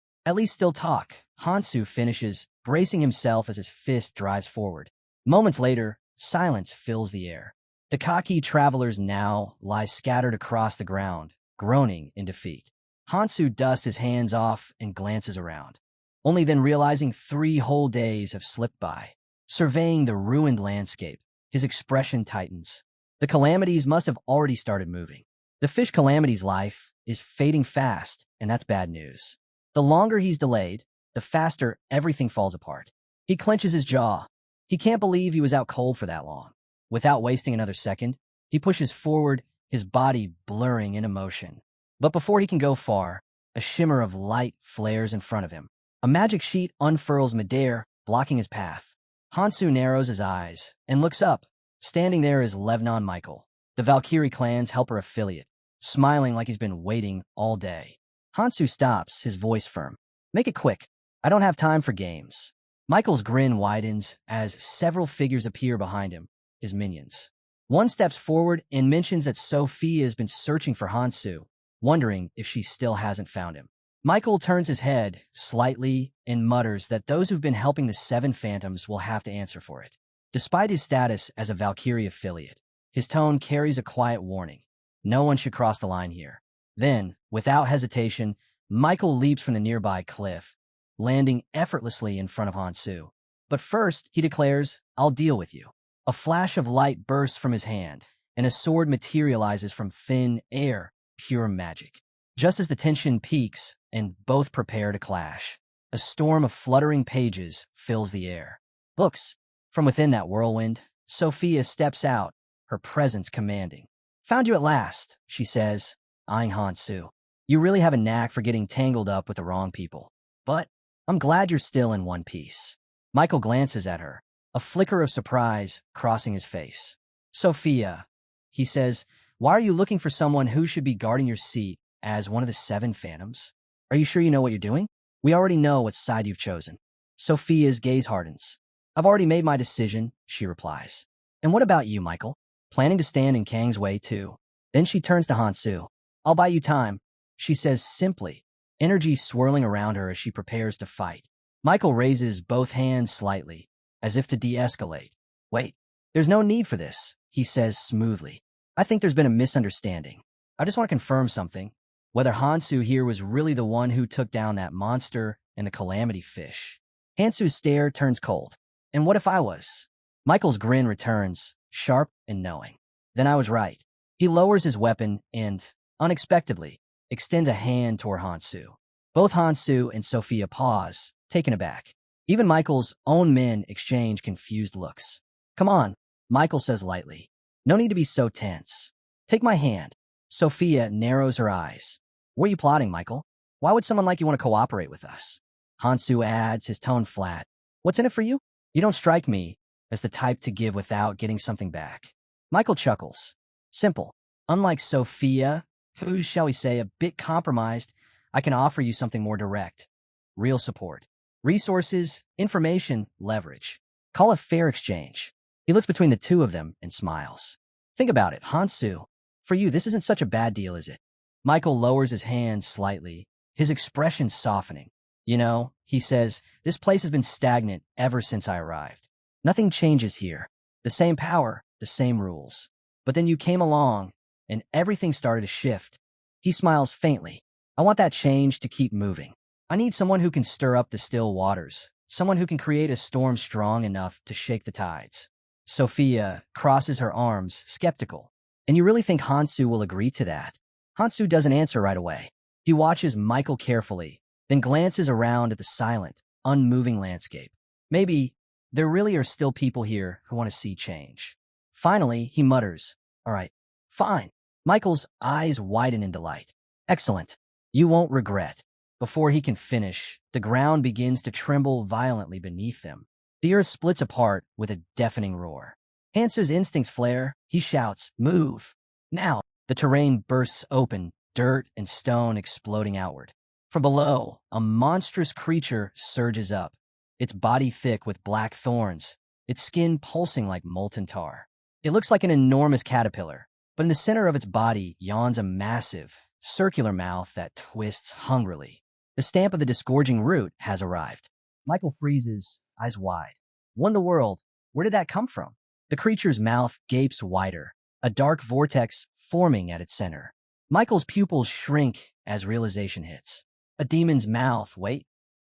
still talk." Hansu finishes, bracing himself as his fist drives forward. Moments later, silence fills the air. The cocky travelers now lie scattered across the ground, groaning in defeat. Hansu dusts his hands off and glances around, only then realizing 3 whole days have slipped by. Surveying the ruined landscape, his expression tightens. The calamities must have already started moving. The fish calamity's life is fading fast, and that's bad news. The longer he's delayed, the faster everything falls apart. He clenches his jaw. He can't believe he was out cold for that long. Without wasting another second, he pushes forward, his body blurring in emotion. But before he can go far, A shimmer of light flares in front of him. A magic sheet unfurls midair, blocking his path. Hansu narrows his eyes and looks up. Standing there is Levnon Michael, the Valkyrie clan's helper affiliate, smiling like he's been waiting all day. Hansu stops, his voice firm. Make it quick. I don't have time for games. Michael's grin widens as several figures appear behind him, his minions. One steps forward and mentions that Sophia has been searching for Hansu, wondering if she still hasn't found him. Michael turns his head slightly and mutters that those who've been helping the Seven Phantoms will have to answer for it. Despite his status as a Valkyrie affiliate, his tone carries a quiet warning. No one should cross the line here. Then, without hesitation, Michael leaps from the nearby cliff, landing effortlessly in front of Hansu. But first, he declares, I'll deal with you. A flash of light bursts from his hand, and a sword materializes from thin air, pure magic. Just as the tension peaks and both prepare to clash, a storm of fluttering pages fills the air. Looks, from within that whirlwind, Sophia steps out, her presence commanding. Found you at last, she says, eyeing Hansu. You really have a knack for getting tangled up with the wrong people. But I'm glad you're still in one piece. Michael glances at her, a flicker of surprise crossing his face. Sophia, he says, why are you looking for someone who should be guarding your seat as one of the Seven Phantoms? Are you sure you know what you're doing? We already know what side you've chosen. Sophia's gaze hardens. I've already made my decision, she replies. And what about you, Michael? Planning to stand in Kang's way, too. Then she turns to Hansu. I'll buy you time, she says simply, energy swirling around her as she prepares to fight. Michael raises both hands slightly, as if to de-escalate. Wait, there's no need for this, he says smoothly. I think there's been a misunderstanding. I just want to confirm something. Whether Hansu here was really the one who took down that monster and the calamity fish. Hansu's stare turns cold. And what if I was? Michael's grin returns, sharp and knowing. Then I was right. He lowers his weapon and, unexpectedly, extends a hand toward Hansu. Both Hansu and Sophia pause, taken aback. Even Michael's own men exchange confused looks. Come on, Michael says lightly. No need to be so tense. Take my hand. Sophia narrows her eyes. What are you plotting, Michael? Why would someone like you want to cooperate with us? Hansu adds, his tone flat. What's in it for you? You don't strike me as the type to give without getting something back. Michael chuckles. Simple. Unlike Sophia, who's, shall we say, a bit compromised, I can offer you something more direct. Real support. Resources, information, leverage. Call it fair exchange. He looks between the two of them and smiles. Think about it, Hansu. For you, this isn't such a bad deal, is it? Michael lowers his hand slightly, his expression softening. You know, he says, this place has been stagnant ever since I arrived. Nothing changes here. The same power, the same rules. But then you came along, and everything started to shift. He smiles faintly. I want that change to keep moving. I need someone who can stir up the still waters, someone who can create a storm strong enough to shake the tides. Sophia crosses her arms, skeptical. And you really think Hansu will agree to that? Hansu doesn't answer right away. He watches Michael carefully, then glances around at the silent, unmoving landscape. Maybe there really are still people here who want to see change. Finally, he mutters, all right, fine. Michael's eyes widen in delight. Excellent. You won't regret. Before he can finish, the ground begins to tremble violently beneath them. The earth splits apart with a deafening roar. Hansu's instincts flare. He shouts, move. Now, the terrain bursts open, dirt and stone exploding outward. From below, a monstrous creature surges up, its body thick with black thorns, its skin pulsing like molten tar. It looks like an enormous caterpillar, but in the center of its body yawns a massive, circular mouth that twists hungrily. The stamp of the disgorging root has arrived. Michael freezes, eyes wide. What in the world? Where did that come from? The creature's mouth gapes wider, a dark vortex forming at its center. Michael's pupils shrink as realization hits. A demon's mouth, wait.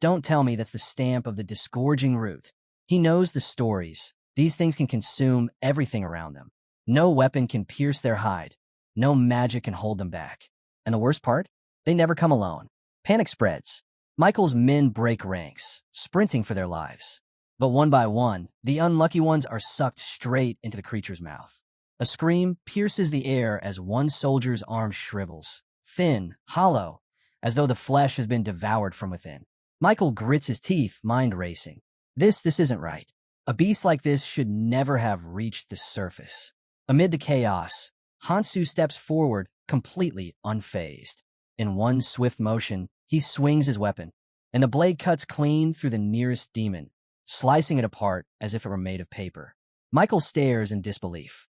Don't tell me that's the stamp of the disgorging root. He knows the stories. These things can consume everything around them. No weapon can pierce their hide. No magic can hold them back. And the worst part? They never come alone. Panic spreads. Michael's men break ranks, sprinting for their lives. But one by one, the unlucky ones are sucked straight into the creature's mouth. A scream pierces the air as one soldier's arm shrivels, thin, hollow, as though the flesh has been devoured from within. Michael grits his teeth, mind racing. This isn't right. A beast like this should never have reached the surface. Amid the chaos, Hansu steps forward, completely unfazed. In one swift motion, he swings his weapon, and the blade cuts clean through the nearest demon, slicing it apart as if it were made of paper. Michael stares in disbelief.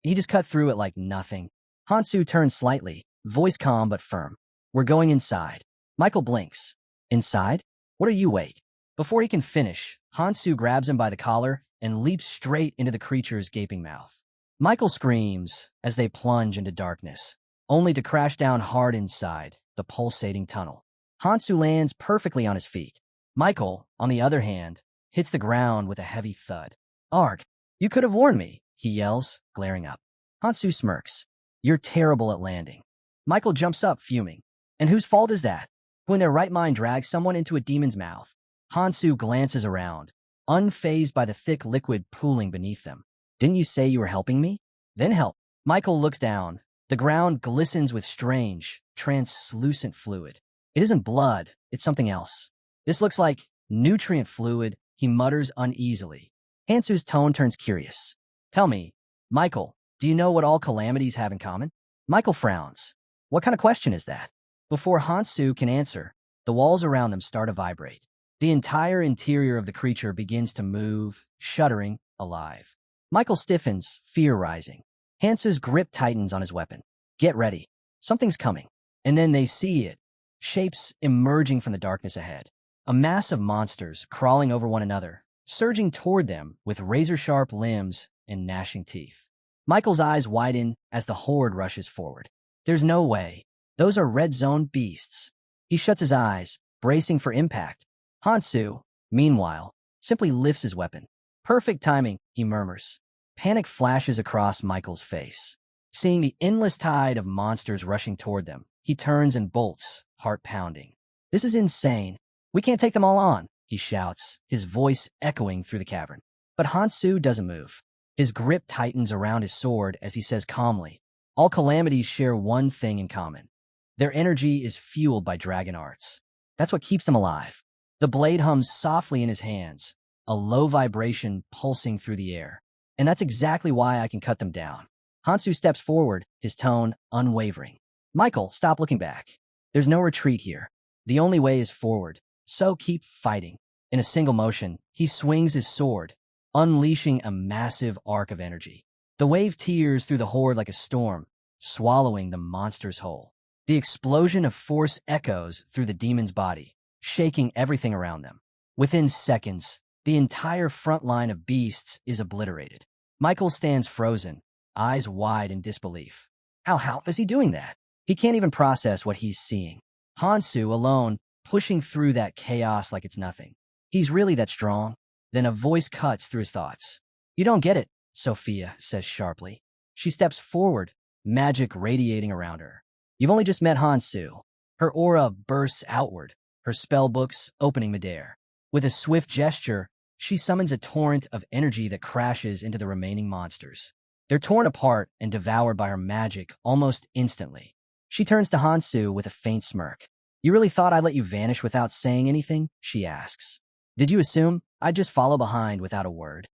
He just cut through it like nothing. Hansu turns slightly, voice calm but firm. We're going inside. Michael blinks. Inside? What are you wait? Before he can finish, Hansu grabs him by the collar and leaps straight into the creature's gaping mouth. Michael screams as they plunge into darkness, only to crash down hard inside the pulsating tunnel. Hansu lands perfectly on his feet. Michael, on the other hand, hits the ground with a heavy thud. Arg, you could have warned me, he yells, glaring up. Hansu smirks. You're terrible at landing. Michael jumps up, fuming. And whose fault is that? Who in their right mind drags someone into a demon's mouth? Hansu glances around, unfazed by the thick liquid pooling beneath them. Didn't you say you were helping me? Then help. Michael looks down. The ground glistens with strange, translucent fluid. It isn't blood, it's something else. This looks like nutrient fluid, he mutters uneasily. Hansu's tone turns curious. Tell me, Michael, do you know what all calamities have in common? Michael frowns. What kind of question is that? Before Hansu can answer, the walls around them start to vibrate. The entire interior of the creature begins to move, shuddering, alive. Michael stiffens, fear rising. Hansu's grip tightens on his weapon. Get ready. Something's coming. And then they see it. Shapes emerging from the darkness ahead. A mass of monsters crawling over one another, surging toward them with razor-sharp limbs and gnashing teeth. Michael's eyes widen as the horde rushes forward. There's no way. Those are red zone beasts. He shuts his eyes, bracing for impact. Hansu, meanwhile, simply lifts his weapon. Perfect timing, he murmurs. Panic flashes across Michael's face. Seeing the endless tide of monsters rushing toward them, he turns and bolts, heart pounding. This is insane. We can't take them all on, he shouts, his voice echoing through the cavern. But Hansu doesn't move. His grip tightens around his sword as he says calmly, all calamities share one thing in common. Their energy is fueled by dragon arts. That's what keeps them alive. The blade hums softly in his hands, a low vibration pulsing through the air. And that's exactly why I can cut them down. Hansu steps forward, his tone unwavering. Michael, stop looking back. There's no retreat here. The only way is forward, so keep fighting. In a single motion, he swings his sword, unleashing a massive arc of energy. The wave tears through the horde like a storm, swallowing the monsters whole. The explosion of force echoes through the demon's body, shaking everything around them. Within seconds, the entire front line of beasts is obliterated. Michael stands frozen, eyes wide in disbelief. How is he doing that? He can't even process what he's seeing. Hansu, alone, pushing through that chaos like it's nothing. He's really that strong? Then a voice cuts through his thoughts. You don't get it, Sophia says sharply. She steps forward, magic radiating around her. You've only just met Hansu. Her aura bursts outward, her spellbooks opening midair. With a swift gesture, she summons a torrent of energy that crashes into the remaining monsters. They're torn apart and devoured by her magic almost instantly. She turns to Hansu with a faint smirk. You really thought I'd let you vanish without saying anything? She asks. Did you assume I'd just follow behind without a word?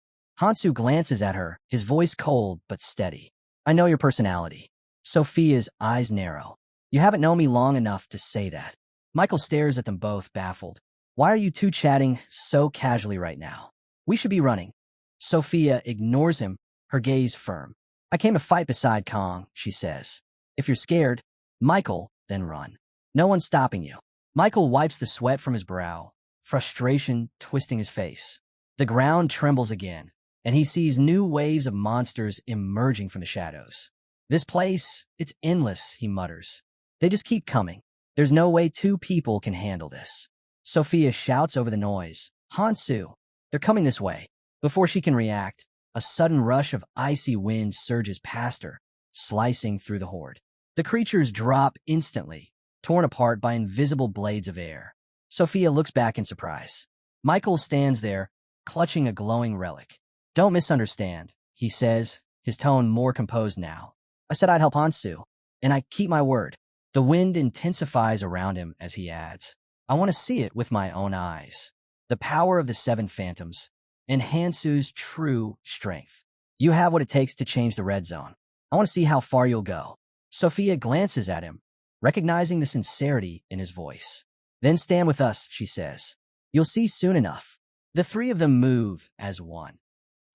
Hansu glances at her, his voice cold but steady. I know your personality. Sophia's eyes narrow. You haven't known me long enough to say that. Michael stares at them both, baffled. Why are you two chatting so casually right now? We should be running. Sophia ignores him, her gaze firm. I came to fight beside Kong, she says. If you're scared, Michael, then run. No one's stopping you. Michael wipes the sweat from his brow, frustration twisting his face. The ground trembles again, and he sees new waves of monsters emerging from the shadows. This place, it's endless, he mutters. They just keep coming. There's no way two people can handle this. Sophia shouts over the noise. Hansu, they're coming this way. Before she can react, a sudden rush of icy wind surges past her, slicing through the horde. The creatures drop instantly, torn apart by invisible blades of air. Sophia looks back in surprise. Michael stands there, clutching a glowing relic. Don't misunderstand, he says, his tone more composed now. I said I'd help Hansu, and I keep my word. The wind intensifies around him as he adds, I want to see it with my own eyes. The power of the seven phantoms and Hansu's true strength. You have what it takes to change the red zone. I want to see how far you'll go. Sophia glances at him, recognizing the sincerity in his voice. Then stand with us, she says. You'll see soon enough. The three of them move as one.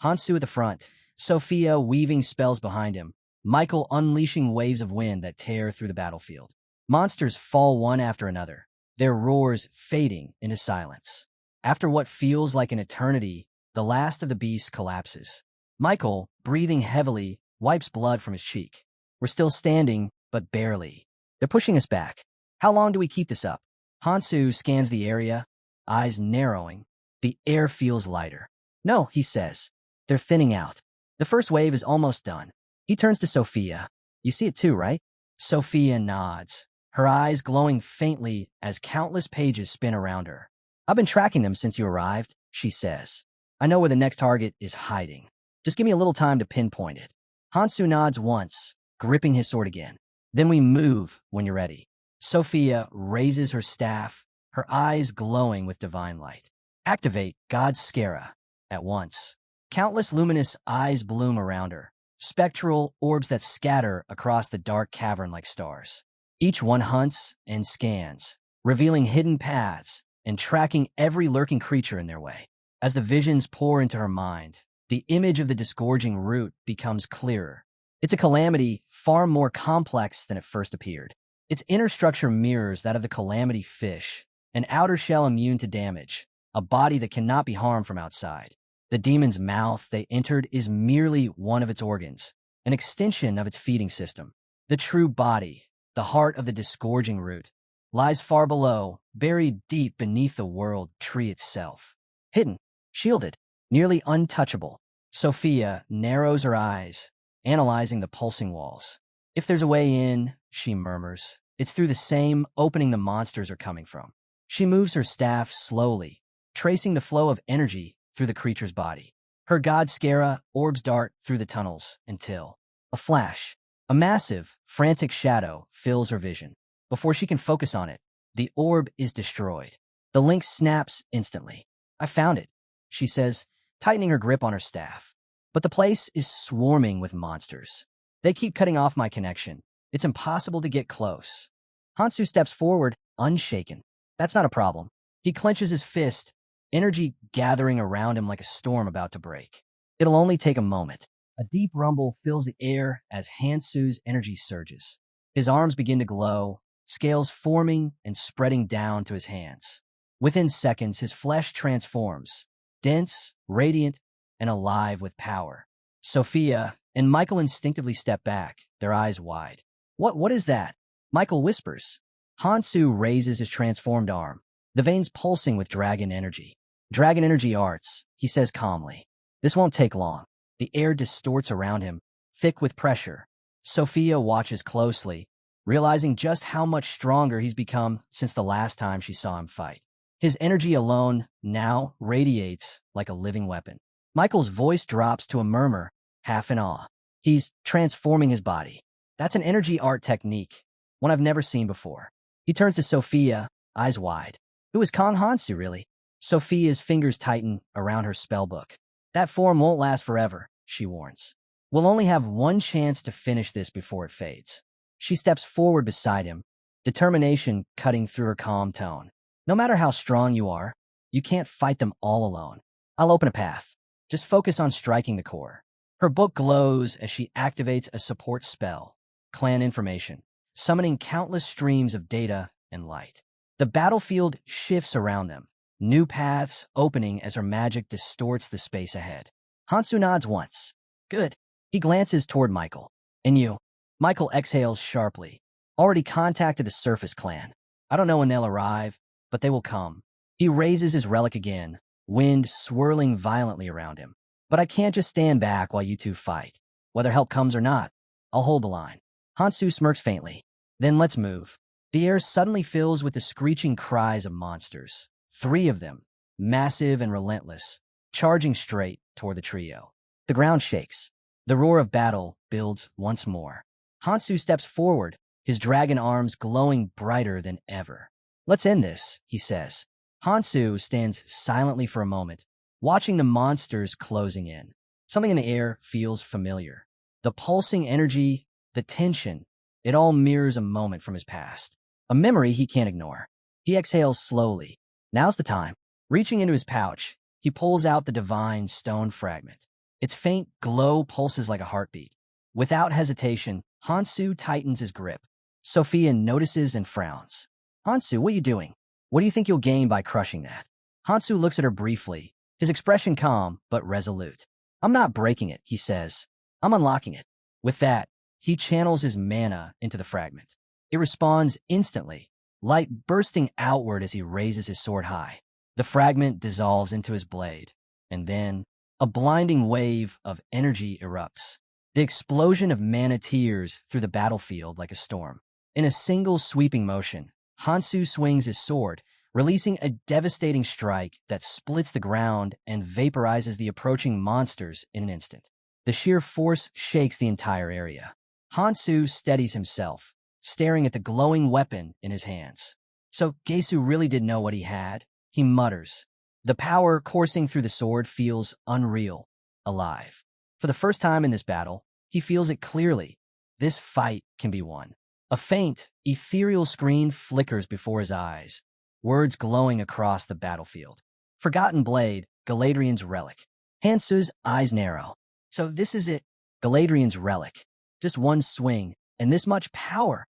Hansu at the front, Sophia weaving spells behind him, Michael unleashing waves of wind that tear through the battlefield. Monsters fall one after another, their roars fading into silence. After what feels like an eternity, the last of the beasts collapses. Michael, breathing heavily, wipes blood from his cheek. We're still standing, but barely. They're pushing us back. How long do we keep this up? Hansu scans the area, eyes narrowing. The air feels lighter. No, he says. They're thinning out. The first wave is almost done. He turns to Sophia. You see it too, right? Sophia nods, her eyes glowing faintly as countless pages spin around her. I've been tracking them since you arrived, she says. I know where the next target is hiding. Just give me a little time to pinpoint it. Hansu nods once, gripping his sword again. Then we move when you're ready. Sophia raises her staff, her eyes glowing with divine light. Activate God's Skara at once. Countless luminous eyes bloom around her, spectral orbs that scatter across the dark cavern like stars. Each one hunts and scans, revealing hidden paths and tracking every lurking creature in their way. As the visions pour into her mind, the image of the disgorging root becomes clearer. It's a calamity far more complex than it first appeared. Its inner structure mirrors that of the calamity fish, an outer shell immune to damage, a body that cannot be harmed from outside. The demon's mouth they entered is merely one of its organs, an extension of its feeding system. The true body, the heart of the disgorging root, lies far below, buried deep beneath the world tree itself. Hidden, shielded, nearly untouchable. Sophia narrows her eyes, analyzing the pulsing walls. If there's a way in, she murmurs, it's through the same opening the monsters are coming from. She moves her staff slowly, tracing the flow of energy through the creature's body. Her god Skara orbs dart through the tunnels until a flash, a massive, frantic shadow fills her vision. Before she can focus on it, the orb is destroyed. The link snaps instantly. I found it, she says, tightening her grip on her staff. But the place is swarming with monsters. They keep cutting off my connection. It's impossible to get close. Hansu steps forward, unshaken. That's not a problem. He clenches his fist, energy gathering around him like a storm about to break. It'll only take a moment. A deep rumble fills the air as Hansu's energy surges. His arms begin to glow, scales forming and spreading down to his hands. Within seconds, his flesh transforms, dense, radiant, and alive with power. Sophia and Michael instinctively step back, their eyes wide. What is that? Michael whispers. Hansu raises his transformed arm, the veins pulsing with dragon energy. Dragon energy arts, he says calmly. This won't take long. The air distorts around him, thick with pressure. Sophia watches closely, realizing just how much stronger he's become since the last time she saw him fight. His energy alone now radiates like a living weapon. Michael's voice drops to a murmur, half in awe. He's transforming his body. That's an energy art technique, one I've never seen before. He turns to Sophia, eyes wide. Who is Kong Hansu, really? Sophia's fingers tighten around her spellbook. That form won't last forever, she warns. We'll only have one chance to finish this before it fades. She steps forward beside him, determination cutting through her calm tone. No matter how strong you are, you can't fight them all alone. I'll open a path. Just focus on striking the core. Her book glows as she activates a support spell, Clan Information, summoning countless streams of data and light. The battlefield shifts around them, new paths opening as her magic distorts the space ahead. Hansu nods once. Good. He glances toward Michael. And you? Michael exhales sharply. Already contacted the Surface Clan. I don't know when they'll arrive, but they will come. He raises his relic again, wind swirling violently around him. But I can't just stand back while you two fight. Whether help comes or not, I'll hold the line. Hansu smirks faintly. Then let's move. The air suddenly fills with the screeching cries of monsters. 3 of them, massive and relentless, charging straight toward the trio. The ground shakes. The roar of battle builds once more. Hansu steps forward, his dragon arms glowing brighter than ever. "Let's end this," he says. Hansu stands silently for a moment, watching the monsters closing in. Something in the air feels familiar. The pulsing energy, the tension, it all mirrors a moment from his past. A memory he can't ignore. He exhales slowly. Now's the time. Reaching into his pouch, he pulls out the divine stone fragment. Its faint glow pulses like a heartbeat. Without hesitation, Hansu tightens his grip. Sophia notices and frowns. "Hansu, what are you doing? What do you think you'll gain by crushing that?" Hansu looks at her briefly, his expression calm but resolute. "I'm not breaking it," he says. "I'm unlocking it." With that, he channels his mana into the fragment. It responds instantly, light bursting outward as he raises his sword high. The fragment dissolves into his blade, and then a blinding wave of energy erupts. The explosion of mana tears through the battlefield like a storm. In a single sweeping motion, Hansu swings his sword, releasing a devastating strike that splits the ground and vaporizes the approaching monsters in an instant. The sheer force shakes the entire area. Hansu steadies himself, staring at the glowing weapon in his hands. So Gesu really did know what he had, he mutters. The power coursing through the sword feels unreal, alive. For the first time in this battle, he feels it clearly. This fight can be won. A faint, ethereal screen flickers before his eyes, words glowing across the battlefield. "Forgotten blade, Galadriel's relic." Hansu's eyes narrow. So this is it, Galadriel's relic. Just one swing, and this much power.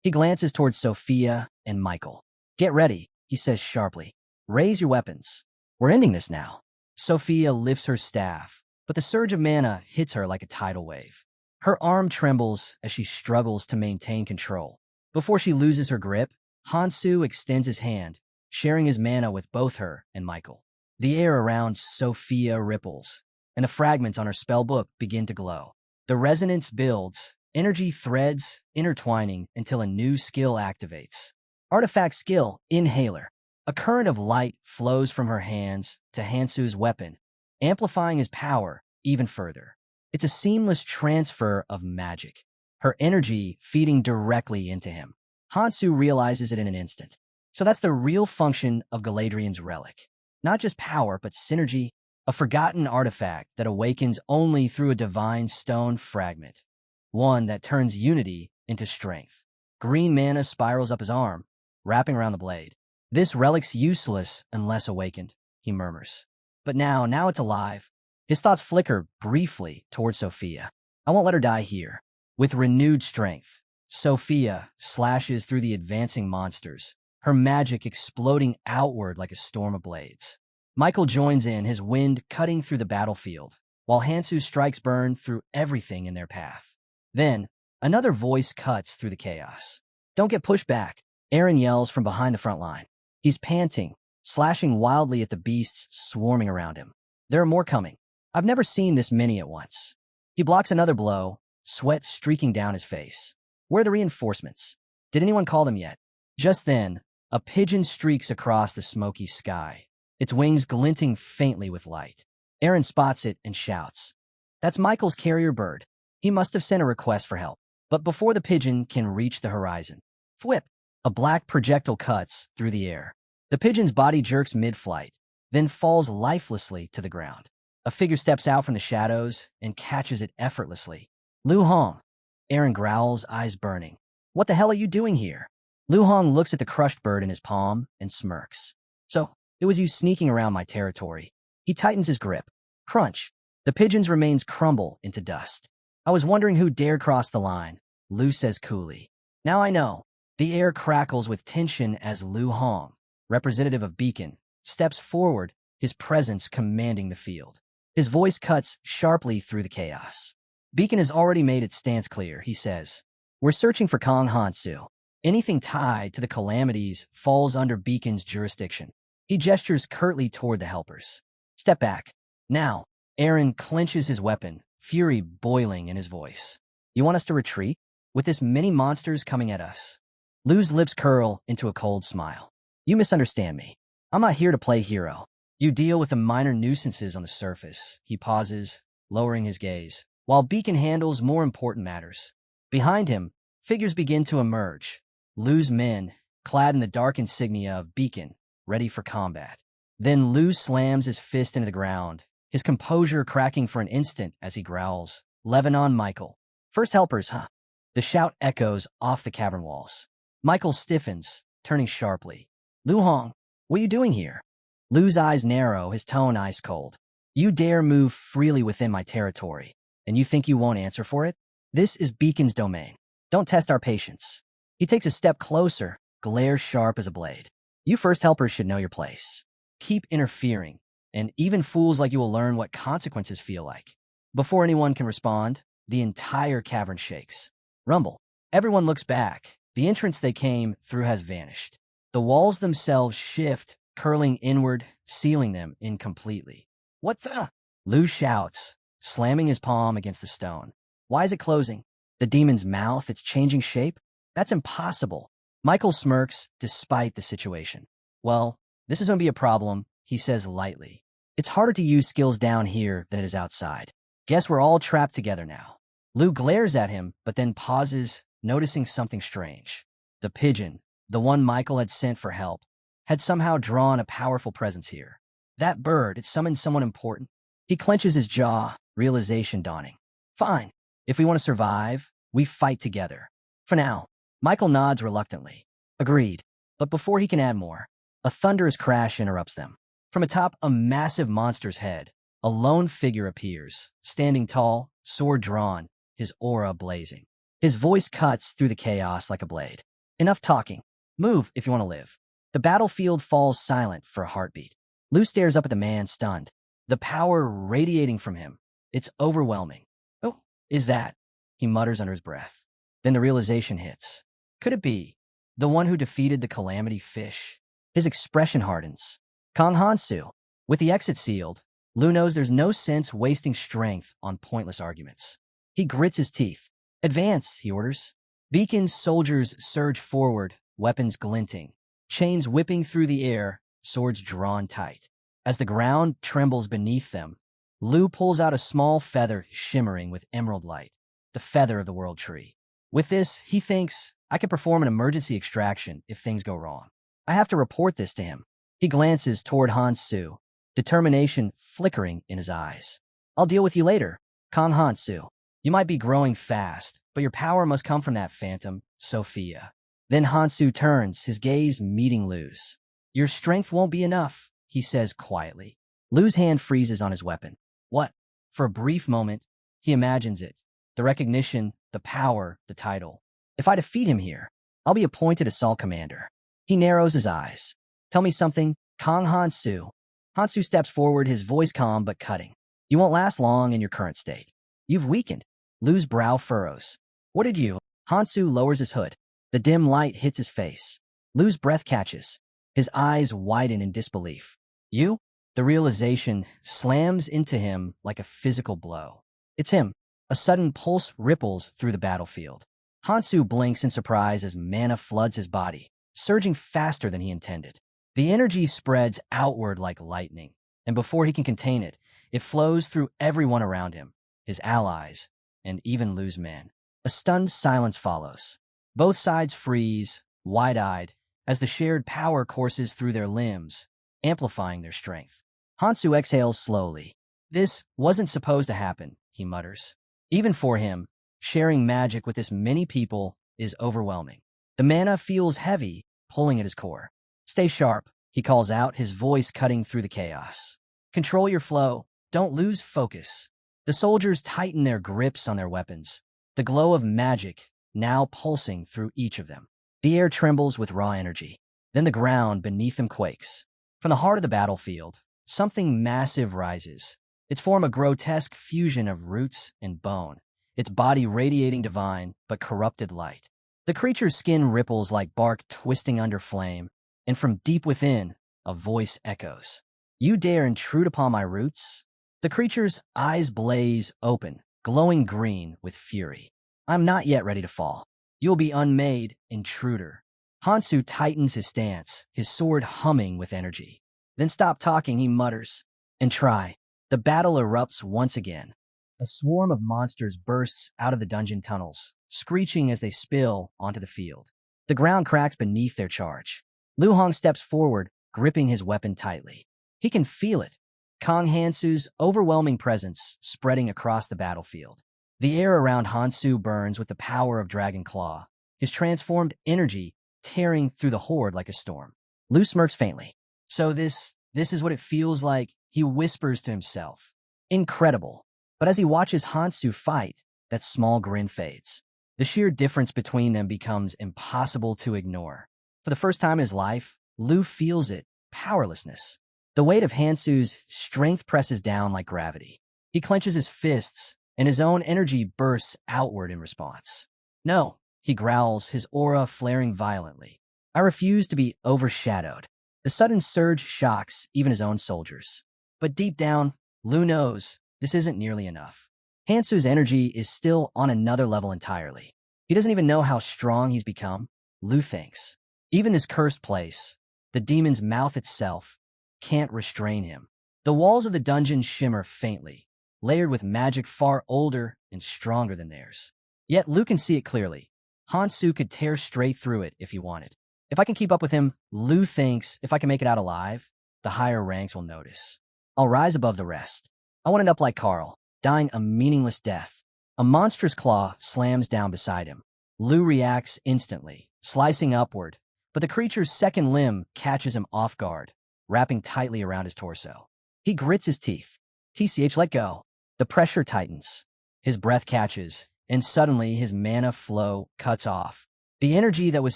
He glances towards Sophia and Michael. "Get ready," he says sharply. "Raise your weapons. We're ending this now." Sophia lifts her staff, but the surge of mana hits her like a tidal wave. Her arm trembles as she struggles to maintain control. Before she loses her grip, Hansu extends his hand, sharing his mana with both her and Michael. The air around Sophia ripples, and the fragments on her spellbook begin to glow. The resonance builds, energy threads intertwining until a new skill activates. Artifact skill, Inhaler. A current of light flows from her hands to Hansu's weapon, amplifying his power even further. It's a seamless transfer of magic, her energy feeding directly into him. Hansu realizes it in an instant. So that's the real function of Galadriel's relic. Not just power, but synergy, a forgotten artifact that awakens only through a divine stone fragment. One that turns unity into strength. Green mana spirals up his arm, wrapping around the blade. "This relic's useless unless awakened," he murmurs. But now it's alive. His thoughts flicker briefly toward Sophia. "I won't let her die here." With renewed strength, Sophia slashes through the advancing monsters, her magic exploding outward like a storm of blades. Michael joins in, his wind cutting through the battlefield, while Hansu's strikes burn through everything in their path. Then, another voice cuts through the chaos. "Don't get pushed back," Aaron yells from behind the front line. He's panting, slashing wildly at the beasts swarming around him. There are more coming. I've never seen this many at once. He blocks another blow, sweat streaking down his face. Where are the reinforcements? Did anyone call them yet? Just then, a pigeon streaks across the smoky sky, its wings glinting faintly with light. Aaron spots it and shouts. That's Michael's carrier bird. He must have sent a request for help. But before the pigeon can reach the horizon, thwip, a black projectile cuts through the air. The pigeon's body jerks mid-flight, then falls lifelessly to the ground. A figure steps out from the shadows and catches it effortlessly. "Lu Hong." Aaron growls, eyes burning. "What the hell are you doing here?" Lu Hong looks at the crushed bird in his palm and smirks. "So, it was you sneaking around my territory." He tightens his grip. Crunch. The pigeon's remains crumble into dust. "I was wondering who dared cross the line," Lu says coolly. "Now I know." The air crackles with tension as Lu Hong, representative of Beacon, steps forward, his presence commanding the field. His voice cuts sharply through the chaos. "Beacon has already made its stance clear," he says. "We're searching for Kong Hansu. Anything tied to the calamities falls under Beacon's jurisdiction." He gestures curtly toward the helpers. "Step back." Now, Aaron clenches his weapon, fury boiling in his voice. "You want us to retreat? With this many monsters coming at us?" Lu's lips curl into a cold smile. "You misunderstand me. I'm not here to play hero. You deal with the minor nuisances on the surface." He pauses, lowering his gaze, while Beacon handles more important matters. Behind him, Figures begin to emerge. Lu's men, clad in the dark insignia of Beacon, ready for combat. Then Lu slams his fist into the ground, his composure cracking for an instant as he growls, "Lebanon, Michael. First helpers, huh?" The shout echoes off the cavern walls. Michael stiffens, turning sharply. "Lu Hong, what are you doing here?" Lu's eyes narrow, his tone ice cold. "You dare move freely within my territory, and you think you won't answer for it? This is Beacon's domain. Don't test our patience." He takes a step closer, glare sharp as a blade. "You first helpers should know your place. Keep interfering, and even fools like you will learn what consequences feel like." Before anyone can respond, the entire cavern shakes. Rumble. Everyone looks back. The entrance they came through has vanished. The walls themselves shift, curling inward, sealing them incompletely. "What the?" Lu shouts, slamming his palm against the stone. "Why is it closing? The demon's mouth, it's changing shape? That's impossible." Michael smirks despite the situation. "Well, this is going to be a problem," he says lightly. "It's harder to use skills down here than it is outside. Guess we're all trapped together now." Lu glares at him, but then pauses, noticing something strange. The pigeon, the one Michael had sent for help, had somehow drawn a powerful presence here. That bird, it summoned someone important. He clenches his jaw, realization dawning. "Fine. If we want to survive, we fight together. For now." Michael nods reluctantly. "Agreed." But before he can add more, a thunderous crash interrupts them. From atop a massive monster's head, a lone figure appears, standing tall, sword drawn, his aura blazing. His voice cuts through the chaos like a blade. "Enough talking. Move if you want to live." The battlefield falls silent for a heartbeat. Lu stares up at the man, stunned. The power radiating from him. It's overwhelming. "Oh, is that?" he mutters under his breath. Then the realization hits. Could it be the one who defeated the Calamity Fish? His expression hardens. Kang Hansu. With the exit sealed, Lu knows there's no sense wasting strength on pointless arguments. He grits his teeth. "Advance," he orders. Beacon's soldiers surge forward, weapons glinting, chains whipping through the air, swords drawn tight. As the ground trembles beneath them, Lu pulls out a small feather shimmering with emerald light, the feather of the World Tree. With this, he thinks, "I can perform an emergency extraction if things go wrong. I have to report this to him." He glances toward Hansu, determination flickering in his eyes. "I'll deal with you later, Kang Hansu. You might be growing fast, but your power must come from that phantom, Sophia." Then Hansu turns, his gaze meeting Lu's. "Your strength won't be enough," he says quietly. Lu's hand freezes on his weapon. What? For a brief moment, he imagines it. The recognition, the power, the title. "If I defeat him here, I'll be appointed assault commander." He narrows his eyes. "Tell me something, Kang Hansu." Hansu steps forward, his voice calm but cutting. "You won't last long in your current state. You've weakened." Lu's brow furrows. "What did you?" Hansu lowers his hood. The dim light hits his face. Lu's breath catches. His eyes widen in disbelief. "You?" The realization slams into him like a physical blow. It's him. A sudden pulse ripples through the battlefield. Hansu blinks in surprise as mana floods his body, surging faster than he intended. The energy spreads outward like lightning, and before he can contain it, it flows through everyone around him, his allies, and even Lu's men. A stunned silence follows. Both sides freeze, wide-eyed, as the shared power courses through their limbs, amplifying their strength. Hansu exhales slowly. "This wasn't supposed to happen," he mutters. Even for him, sharing magic with this many people is overwhelming. The mana feels heavy, pulling at his core. "Stay sharp," he calls out, his voice cutting through the chaos. "Control your flow. Don't lose focus." The soldiers tighten their grips on their weapons, the glow of magic now pulsing through each of them. The air trembles with raw energy. Then the ground beneath them quakes. From the heart of the battlefield, something massive rises. Its form a grotesque fusion of roots and bone, its body radiating divine but corrupted light. The creature's skin ripples like bark twisting under flame, and from deep within, a voice echoes. "You dare intrude upon my roots?" The creature's eyes blaze open, glowing green with fury. "I'm not yet ready to fall. You'll be unmade, intruder." Hansu tightens his stance, his sword humming with energy. "Then stop talking," he mutters, "and try." The battle erupts once again. A swarm of monsters bursts out of the dungeon tunnels, screeching as they spill onto the field. The ground cracks beneath their charge. Lu Hong steps forward, gripping his weapon tightly. He can feel it, Kang Hansu's overwhelming presence spreading across the battlefield. The air around Hansu burns with the power of Dragon Claw, his transformed energy tearing through the horde like a storm. Lu smirks faintly. So this is what it feels like, he whispers to himself. Incredible. But as he watches Hansu fight, that small grin fades. The sheer difference between them becomes impossible to ignore. For the first time in his life, Lu feels it, powerlessness. The weight of Hansu's strength presses down like gravity. He clenches his fists, and his own energy bursts outward in response. No, he growls, his aura flaring violently. I refuse to be overshadowed. The sudden surge shocks even his own soldiers. But deep down, Lu knows this isn't nearly enough. Hansu's energy is still on another level entirely. He doesn't even know how strong he's become, Lu thinks. Even this cursed place, the demon's mouth itself, can't restrain him. The walls of the dungeon shimmer faintly, layered with magic far older and stronger than theirs. Yet Lu can see it clearly. Hansu could tear straight through it if he wanted. If I can keep up with him, Lu thinks if I can make it out alive, the higher ranks will notice. I'll rise above the rest. I want to end up like Carl, dying a meaningless death. A monstrous claw slams down beside him. Lu reacts instantly, slicing upward, but the creature's second limb catches him off guard, wrapping tightly around his torso. He grits his teeth. TCH, let go. The pressure tightens. His breath catches, and suddenly his mana flow cuts off. The energy that was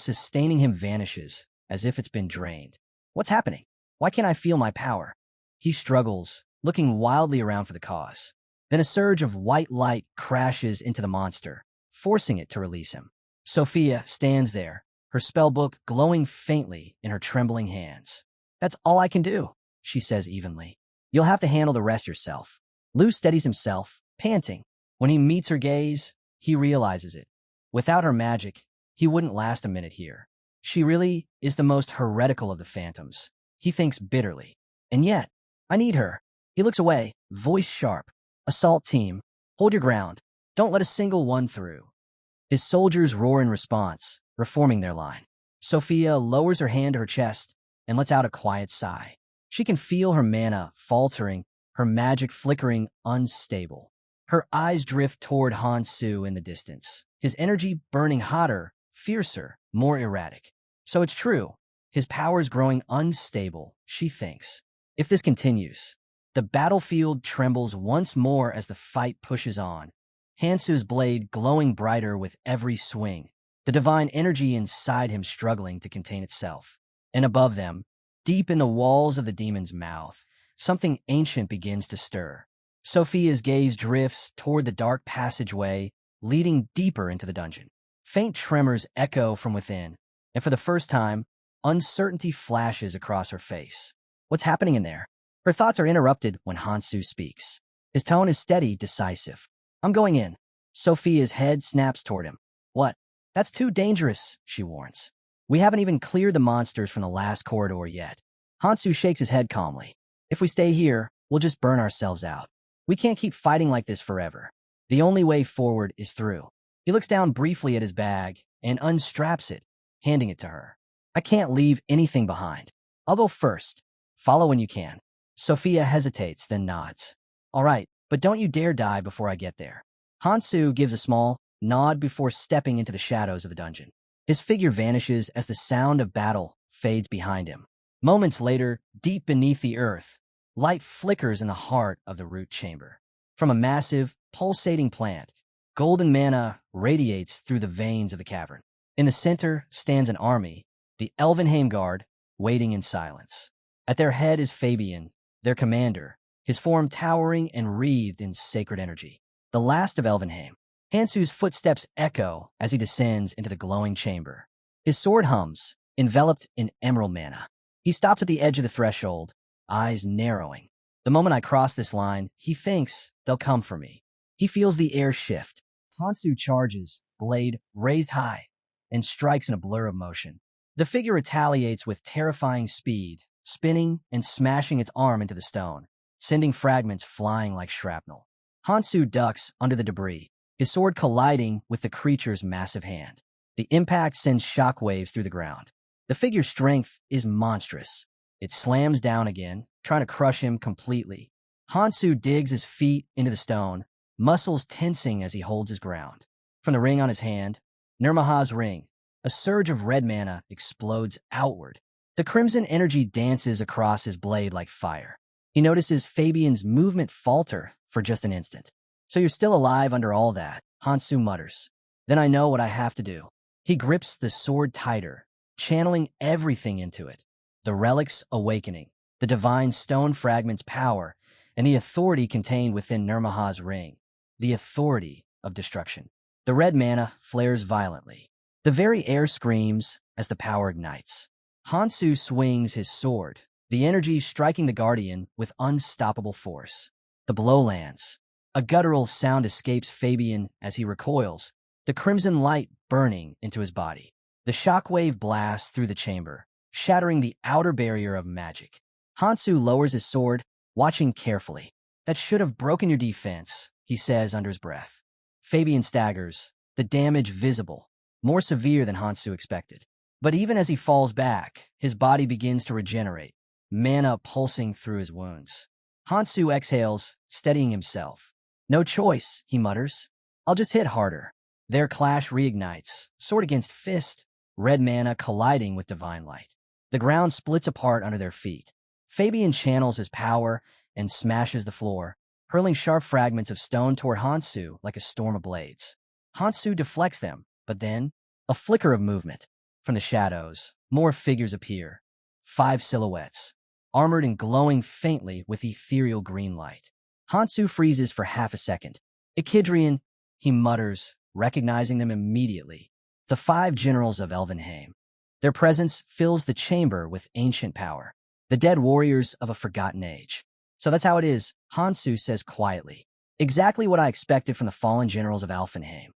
sustaining him vanishes, as if it's been drained. What's happening? Why can't I feel my power? He struggles, looking wildly around for the cause. Then a surge of white light crashes into the monster, forcing it to release him. Sophia stands there, her spellbook glowing faintly in her trembling hands. That's all I can do, she says evenly. You'll have to handle the rest yourself. Lu steadies himself, panting. When he meets her gaze, he realizes it. Without her magic, he wouldn't last a minute here. She really is the most heretical of the phantoms, he thinks bitterly. And yet, I need her. He looks away, voice sharp. Assault team, hold your ground. Don't let a single one through. His soldiers roar in response, reforming their line. Sophia lowers her hand to her chest and lets out a quiet sigh. She can feel her mana faltering, her magic flickering unstable. Her eyes drift toward Hansu in the distance, his energy burning hotter, fiercer, more erratic. So it's true. His power's growing unstable, she thinks. If this continues, the battlefield trembles once more as the fight pushes on. Hansu's blade glowing brighter with every swing, the divine energy inside him struggling to contain itself. And above them, deep in the walls of the demon's mouth, something ancient begins to stir. Sophia's gaze drifts toward the dark passageway, leading deeper into the dungeon. Faint tremors echo from within, and for the first time, uncertainty flashes across her face. What's happening in there? Her thoughts are interrupted when Hansu speaks. His tone is steady, decisive. I'm going in. Sophia's head snaps toward him. What? That's too dangerous, she warns. We haven't even cleared the monsters from the last corridor yet. Hansu shakes his head calmly. If we stay here, we'll just burn ourselves out. We can't keep fighting like this forever. The only way forward is through. He looks down briefly at his bag and unstraps it, handing it to her. I can't leave anything behind. I'll go first. Follow when you can. Sophia hesitates, then nods. All right, but don't you dare die before I get there. Hansu gives a small nod before stepping into the shadows of the dungeon. His figure vanishes as the sound of battle fades behind him. Moments later, deep beneath the earth, light flickers in the heart of the root chamber. From a massive, pulsating plant, golden mana radiates through the veins of the cavern. In the center stands an army, the Elvenheim Guard, waiting in silence. At their head is Fabian, their commander, his form towering and wreathed in sacred energy. The last of Elvenheim. Hansu's footsteps echo as he descends into the glowing chamber. His sword hums, enveloped in emerald mana. He stops at the edge of the threshold, eyes narrowing. The moment I cross this line, he thinks they'll come for me. He feels the air shift. Hansu charges, blade raised high, and strikes in a blur of motion. The figure retaliates with terrifying speed, spinning and smashing its arm into the stone, sending fragments flying like shrapnel. Hansu ducks under the debris, his sword colliding with the creature's massive hand. The impact sends shockwaves through the ground. The figure's strength is monstrous. It slams down again, trying to crush him completely. Hansu digs his feet into the stone, muscles tensing as he holds his ground. From the ring on his hand, Nirmaha's ring, a surge of red mana explodes outward. The crimson energy dances across his blade like fire. He notices Fabian's movement falter for just an instant. "So you're still alive under all that," Hansu mutters. "Then I know what I have to do." He grips the sword tighter, channeling everything into it. The relic's awakening, the divine stone fragment's power, and the authority contained within Nirmaha's ring. The authority of destruction. The red mana flares violently. The very air screams as the power ignites. Hansu swings his sword, the energy striking the guardian with unstoppable force. The blow lands. A guttural sound escapes Fabian as he recoils, the crimson light burning into his body. The shockwave blasts through the chamber, shattering the outer barrier of magic. Hansu lowers his sword, watching carefully. "That should have broken your defense," he says under his breath. Fabian staggers, the damage visible, more severe than Hansu expected. But even as he falls back, his body begins to regenerate, mana pulsing through his wounds. Hansu exhales, steadying himself. "No choice," he mutters. "I'll just hit harder." Their clash reignites, sword against fist, red mana colliding with divine light. The ground splits apart under their feet. Fabian channels his power and smashes the floor, hurling sharp fragments of stone toward Hansu like a storm of blades. Hansu deflects them, but then, a flicker of movement. From the shadows, more figures appear. 5 silhouettes, armored and glowing faintly with ethereal green light. Hansu freezes for half a second. "Echidrian," he mutters, recognizing them immediately. The 5 generals of Elvenheim. Their presence fills the chamber with ancient power. The dead warriors of a forgotten age. "So that's how it is," Hansu says quietly. "Exactly what I expected from the fallen generals of Alfenheim.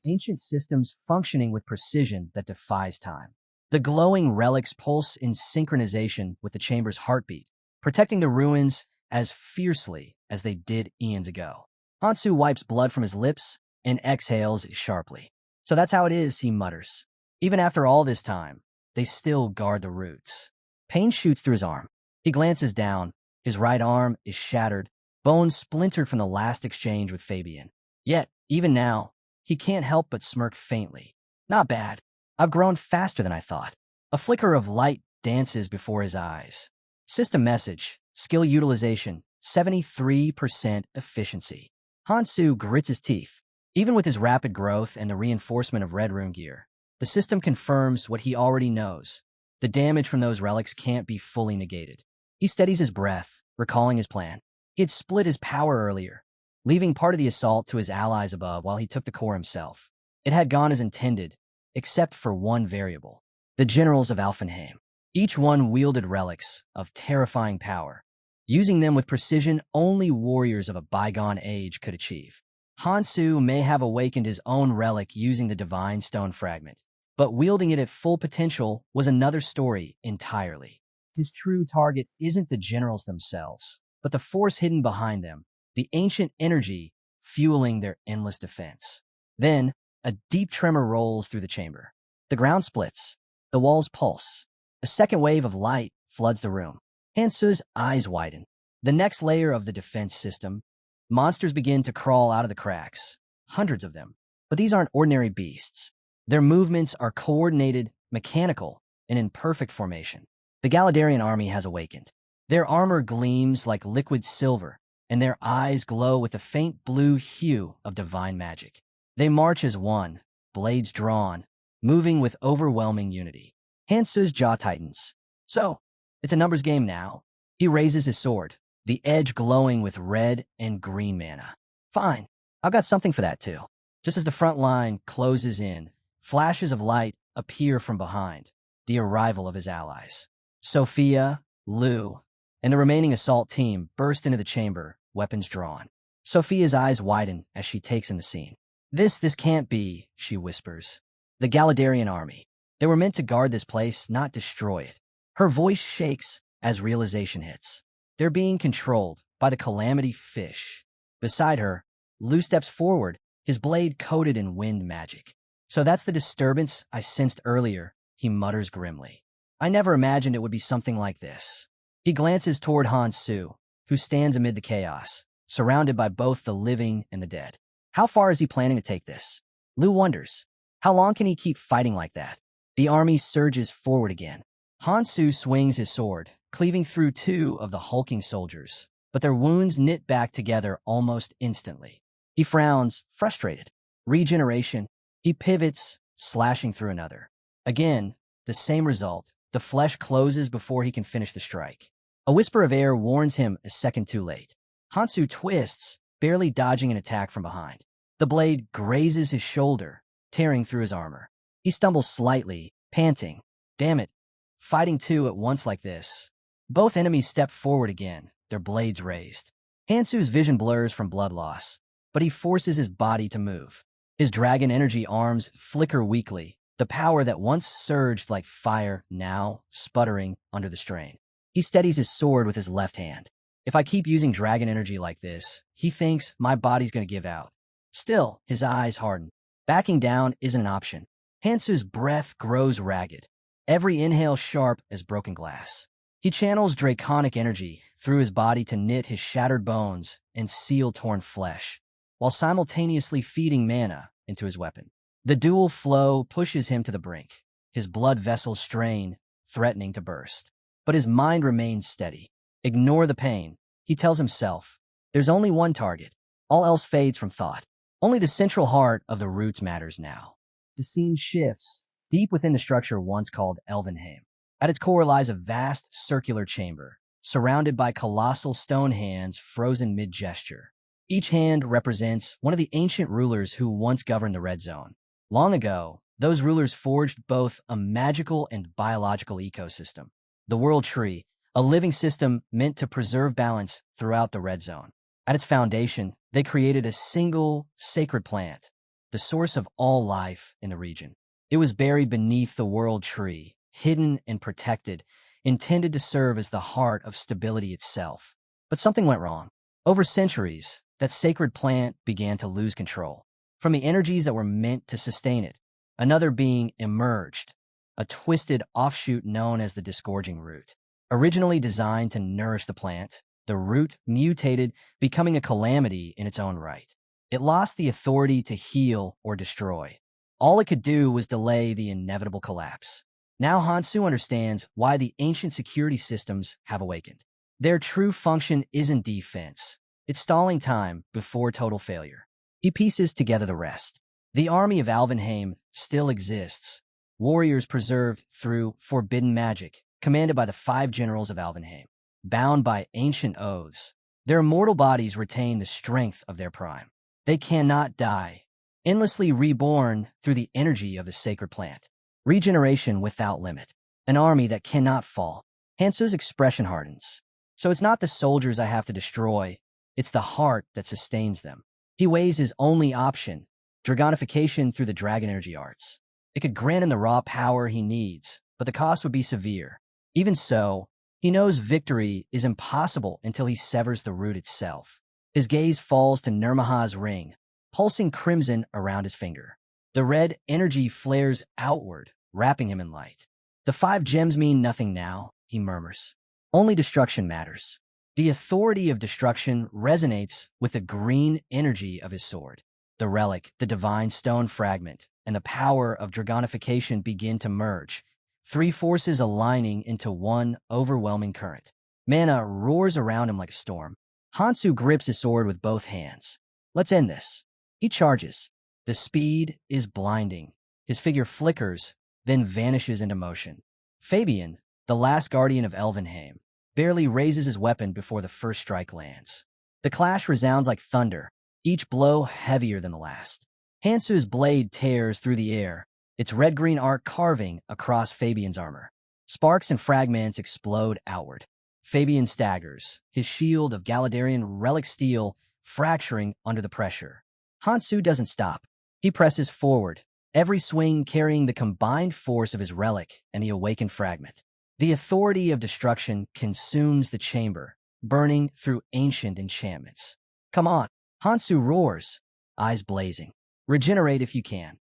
Ancient systems functioning with precision that defies time." The glowing relics pulse in synchronization with the chamber's heartbeat, protecting the ruins as fiercely as they did eons ago. Hansu wipes blood from his lips and exhales sharply. "So that's how it is," he mutters. "Even after all this time, they still guard the roots." Pain shoots through his arm. He glances down. His right arm is shattered, bones splintered from the last exchange with Fabian. Yet, even now, he can't help but smirk faintly. "Not bad. I've grown faster than I thought." A flicker of light dances before his eyes. System message, skill utilization, 73% efficiency. Hansu grits his teeth. Even with his rapid growth and the reinforcement of red rune gear, the system confirms what he already knows. The damage from those relics can't be fully negated. He steadies his breath, recalling his plan. He had split his power earlier, leaving part of the assault to his allies above while he took the core himself. It had gone as intended, except for one variable. The generals of Alfenheim. Each one wielded relics of terrifying power, using them with precision only warriors of a bygone age could achieve. Hansu may have awakened his own relic using the divine stone fragment, but wielding it at full potential was another story entirely. His true target isn't the generals themselves, but the force hidden behind them, the ancient energy fueling their endless defense. Then, a deep tremor rolls through the chamber. The ground splits. The walls pulse. A second wave of light floods the room. Hansu's eyes widen. The next layer of the defense system. Monsters begin to crawl out of the cracks. Hundreds of them. But these aren't ordinary beasts. Their movements are coordinated, mechanical, and in perfect formation. The Galadarian army has awakened. Their armor gleams like liquid silver, and their eyes glow with a faint blue hue of divine magic. They march as one, blades drawn, moving with overwhelming unity. Hansu's jaw tightens. "So, it's a numbers game now." He raises his sword, the edge glowing with red and green mana. "Fine, I've got something for that too." Just as the front line closes in, flashes of light appear from behind, the arrival of his allies. Sophia, Lu, and the remaining assault team burst into the chamber, weapons drawn. Sophia's eyes widen as she takes in the scene. This can't be," she whispers. "The Galadarian army. They were meant to guard this place, not destroy it." Her voice shakes as realization hits. They're being controlled by the Calamity Fish. Beside her, Lu steps forward, his blade coated in wind magic. So that's the disturbance I sensed earlier, he mutters grimly. I never imagined it would be something like this. He glances toward Hansu, who stands amid the chaos, surrounded by both the living and the dead. How far is he planning to take this? Liu wonders. How long can he keep fighting like that? The army surges forward again. Hansu swings his sword, cleaving through two of the hulking soldiers, but their wounds knit back together almost instantly. He frowns, frustrated. Regeneration. He pivots, slashing through another. Again, the same result. The flesh closes before he can finish the strike. A whisper of air warns him a second too late. Hansu twists, barely dodging an attack from behind. The blade grazes his shoulder, tearing through his armor. He stumbles slightly, panting. Damn it. Fighting two at once like this. Both enemies step forward again, their blades raised. Hansu's vision blurs from blood loss, but he forces his body to move. His dragon energy arms flicker weakly, the power that once surged like fire now sputtering under the strain. He steadies his sword with his left hand. If I keep using dragon energy like this, he thinks my body's going to give out. Still, his eyes harden. Backing down isn't an option. Hansu's breath grows ragged, every inhale sharp as broken glass. He channels draconic energy through his body to knit his shattered bones and seal torn flesh, while simultaneously feeding mana into his weapon. The dual flow pushes him to the brink, his blood vessels strain, threatening to burst. But his mind remains steady. Ignore the pain, he tells himself. There's only one target. All else fades from thought. Only the central heart of the roots matters now. The scene shifts, deep within the structure once called Elvenheim. At its core lies a vast circular chamber, surrounded by colossal stone hands frozen mid-gesture. Each hand represents one of the ancient rulers who once governed the Red Zone. Long ago, those rulers forged both a magical and biological ecosystem. The World Tree, a living system meant to preserve balance throughout the Red Zone. At its foundation, they created a single sacred plant, the source of all life in the region. It was buried beneath the World Tree, hidden and protected, intended to serve as the heart of stability itself. But something went wrong. Over centuries, that sacred plant began to lose control. From the energies that were meant to sustain it, another being emerged, a twisted offshoot known as the disgorging root. Originally designed to nourish the plant, the root mutated, becoming a calamity in its own right. It lost the authority to heal or destroy. All it could do was delay the inevitable collapse. Now Hansu understands why the ancient security systems have awakened. Their true function isn't defense. It's stalling time before total failure. He pieces together the rest. The army of Alvenheim still exists. Warriors preserved through forbidden magic, commanded by the 5 generals of Alvenheim, bound by ancient oaths. Their immortal bodies retain the strength of their prime. They cannot die, endlessly reborn through the energy of the sacred plant. Regeneration without limit. An army that cannot fall. Hansu's expression hardens. So it's not the soldiers I have to destroy, it's the heart that sustains them. He weighs his only option, dragonification through the dragon energy arts. It could grant him the raw power he needs, but the cost would be severe. Even so, he knows victory is impossible until he severs the root itself. His gaze falls to Nirmaha's ring, pulsing crimson around his finger. The red energy flares outward, wrapping him in light. The 5 gems mean nothing now, he murmurs. Only destruction matters. The authority of destruction resonates with the green energy of his sword. The relic, the divine stone fragment, and the power of dragonification begin to merge, 3 forces aligning into one overwhelming current. Mana roars around him like a storm. Hansu grips his sword with both hands. Let's end this. He charges. The speed is blinding. His figure flickers, then vanishes into motion. Fabian, the last guardian of Elvenheim, barely raises his weapon before the first strike lands. The clash resounds like thunder, each blow heavier than the last. Hansu's blade tears through the air, its red-green arc carving across Fabian's armor. Sparks and fragments explode outward. Fabian staggers, his shield of Galadarian relic steel fracturing under the pressure. Hansu doesn't stop. He presses forward, every swing carrying the combined force of his relic and the awakened fragment. The authority of destruction consumes the chamber, burning through ancient enchantments. Come on, Hansu roars. eyes blazing. Regenerate if you can.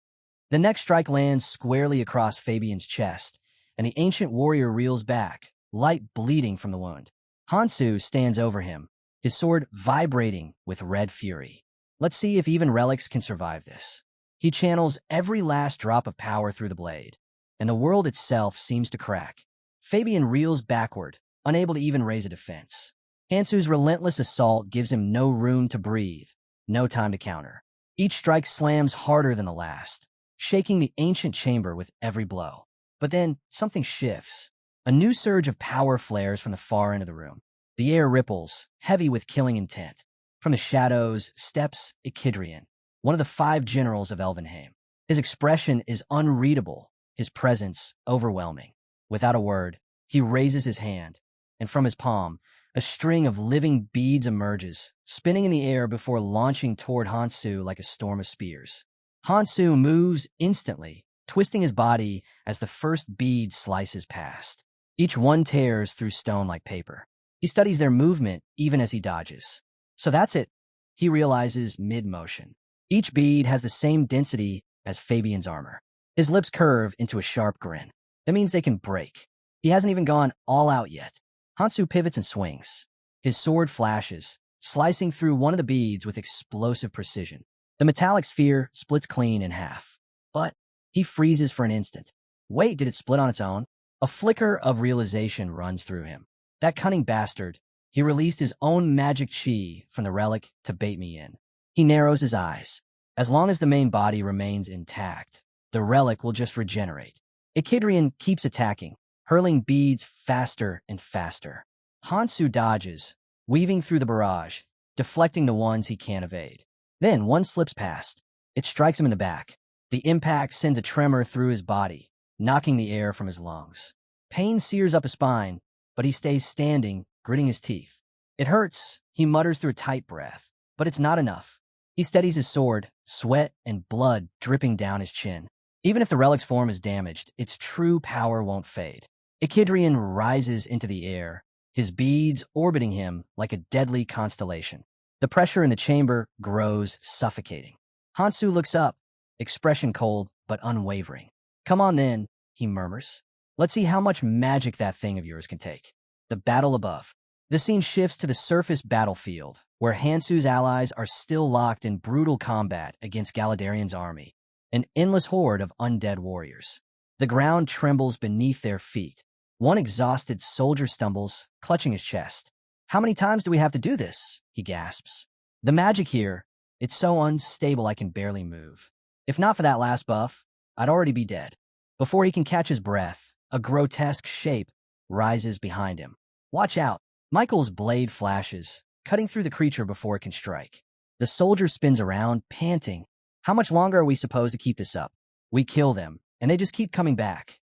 The next strike lands squarely across Fabian's chest, and the ancient warrior reels back, light bleeding from the wound. Hansu stands over him, his sword vibrating with red fury. Let's see if even relics can survive this. He channels every last drop of power through the blade, and the world itself seems to crack. Fabian reels backward, unable to even raise a defense. Hansu's relentless assault gives him no room to breathe, no time to counter. Each strike slams harder than the last, shaking the ancient chamber with every blow. But then, something shifts. A new surge of power flares from the far end of the room. The air ripples, heavy with killing intent. From the shadows steps Echidrian, one of the 5 generals of Elvenheim. His expression is unreadable, his presence overwhelming. Without a word, he raises his hand, and from his palm, a string of living beads emerges, spinning in the air before launching toward Hansu like a storm of spears. Hansu moves instantly, twisting his body as the first bead slices past. Each one tears through stone like paper. He studies their movement even as he dodges. So that's it, he realizes mid-motion. Each bead has the same density as Fabian's armor. His lips curve into a sharp grin. That means they can break. He hasn't even gone all out yet. Hansu pivots and swings. His sword flashes, slicing through one of the beads with explosive precision. The metallic sphere splits clean in half. But he freezes for an instant. Wait, did it split on its own? A flicker of realization runs through him. That cunning bastard. He released his own magic chi from the relic to bait me in. He narrows his eyes. As long as the main body remains intact, the relic will just regenerate. Echidrian keeps attacking, hurling beads faster and faster. Hansu dodges, weaving through the barrage, deflecting the ones he can't evade. Then one slips past. It strikes him in the back. The impact sends a tremor through his body, knocking the air from his lungs. Pain sears up his spine, but he stays standing, gritting his teeth. It hurts, he mutters through a tight breath, but it's not enough. He steadies his sword, sweat and blood dripping down his chin. Even if the relic's form is damaged, its true power won't fade. Echidrian rises into the air, his beads orbiting him like a deadly constellation. The pressure in the chamber grows suffocating. Hansu looks up, expression cold but unwavering. Come on then, he murmurs. Let's see how much magic that thing of yours can take. The battle above. The scene shifts to the surface battlefield, where Hansu's allies are still locked in brutal combat against Galadarian's army, an endless horde of undead warriors. The ground trembles beneath their feet. One exhausted soldier stumbles, clutching his chest. How many times do we have to do this? He gasps. The magic here, it's so unstable I can barely move. If not for that last buff, I'd already be dead. Before he can catch his breath, a grotesque shape rises behind him. Watch out! Michael's blade flashes, cutting through the creature before it can strike. The soldier spins around, panting. How much longer are we supposed to keep this up? We kill them, and they just keep coming back.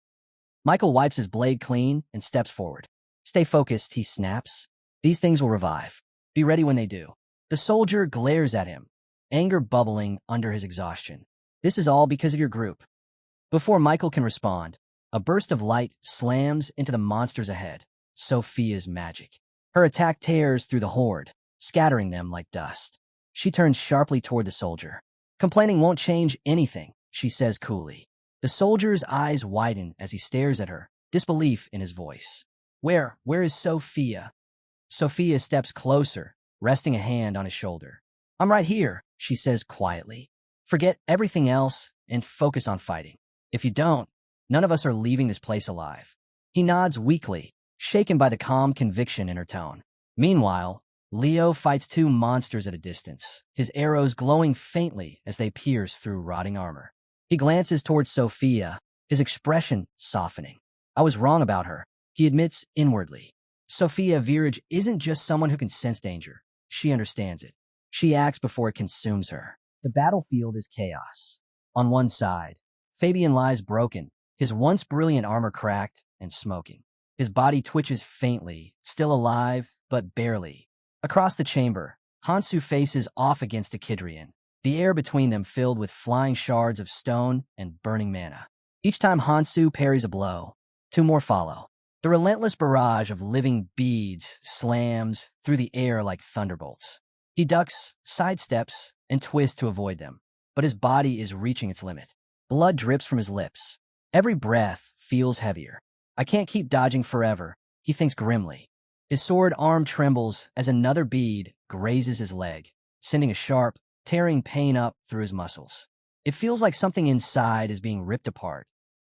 Michael wipes his blade clean and steps forward. Stay focused, he snaps. These things will revive. Be ready when they do. The soldier glares at him, anger bubbling under his exhaustion. This is all because of your group. Before Michael can respond, a burst of light slams into the monsters ahead. Sophia's magic. Her attack tears through the horde, scattering them like dust. She turns sharply toward the soldier. Complaining won't change anything, she says coolly. The soldier's eyes widen as he stares at her, disbelief in his voice. Where is Sophia? Sophia steps closer, resting a hand on his shoulder. I'm right here, she says quietly. Forget everything else and focus on fighting. If you don't, none of us are leaving this place alive. He nods weakly, shaken by the calm conviction in her tone. Meanwhile, Leo fights 2 monsters at a distance, his arrows glowing faintly as they pierce through rotting armor. He glances towards Sophia, his expression softening. I was wrong about her, he admits inwardly. Sophia Virage isn't just someone who can sense danger. She understands it. She acts before it consumes her. The battlefield is chaos. On one side, Fabian lies broken, his once brilliant armor cracked and smoking. His body twitches faintly, still alive, but barely. Across the chamber, Hansu faces off against Echidrian, the air between them filled with flying shards of stone and burning mana. Each time Hansu parries a blow, 2 more follow. The relentless barrage of living beads slams through the air like thunderbolts. He ducks, sidesteps, and twists to avoid them, but his body is reaching its limit. Blood drips from his lips. Every breath feels heavier. I can't keep dodging forever, he thinks grimly. His sword arm trembles as another bead grazes his leg, sending a sharp, tearing pain up through his muscles. It feels like something inside is being ripped apart,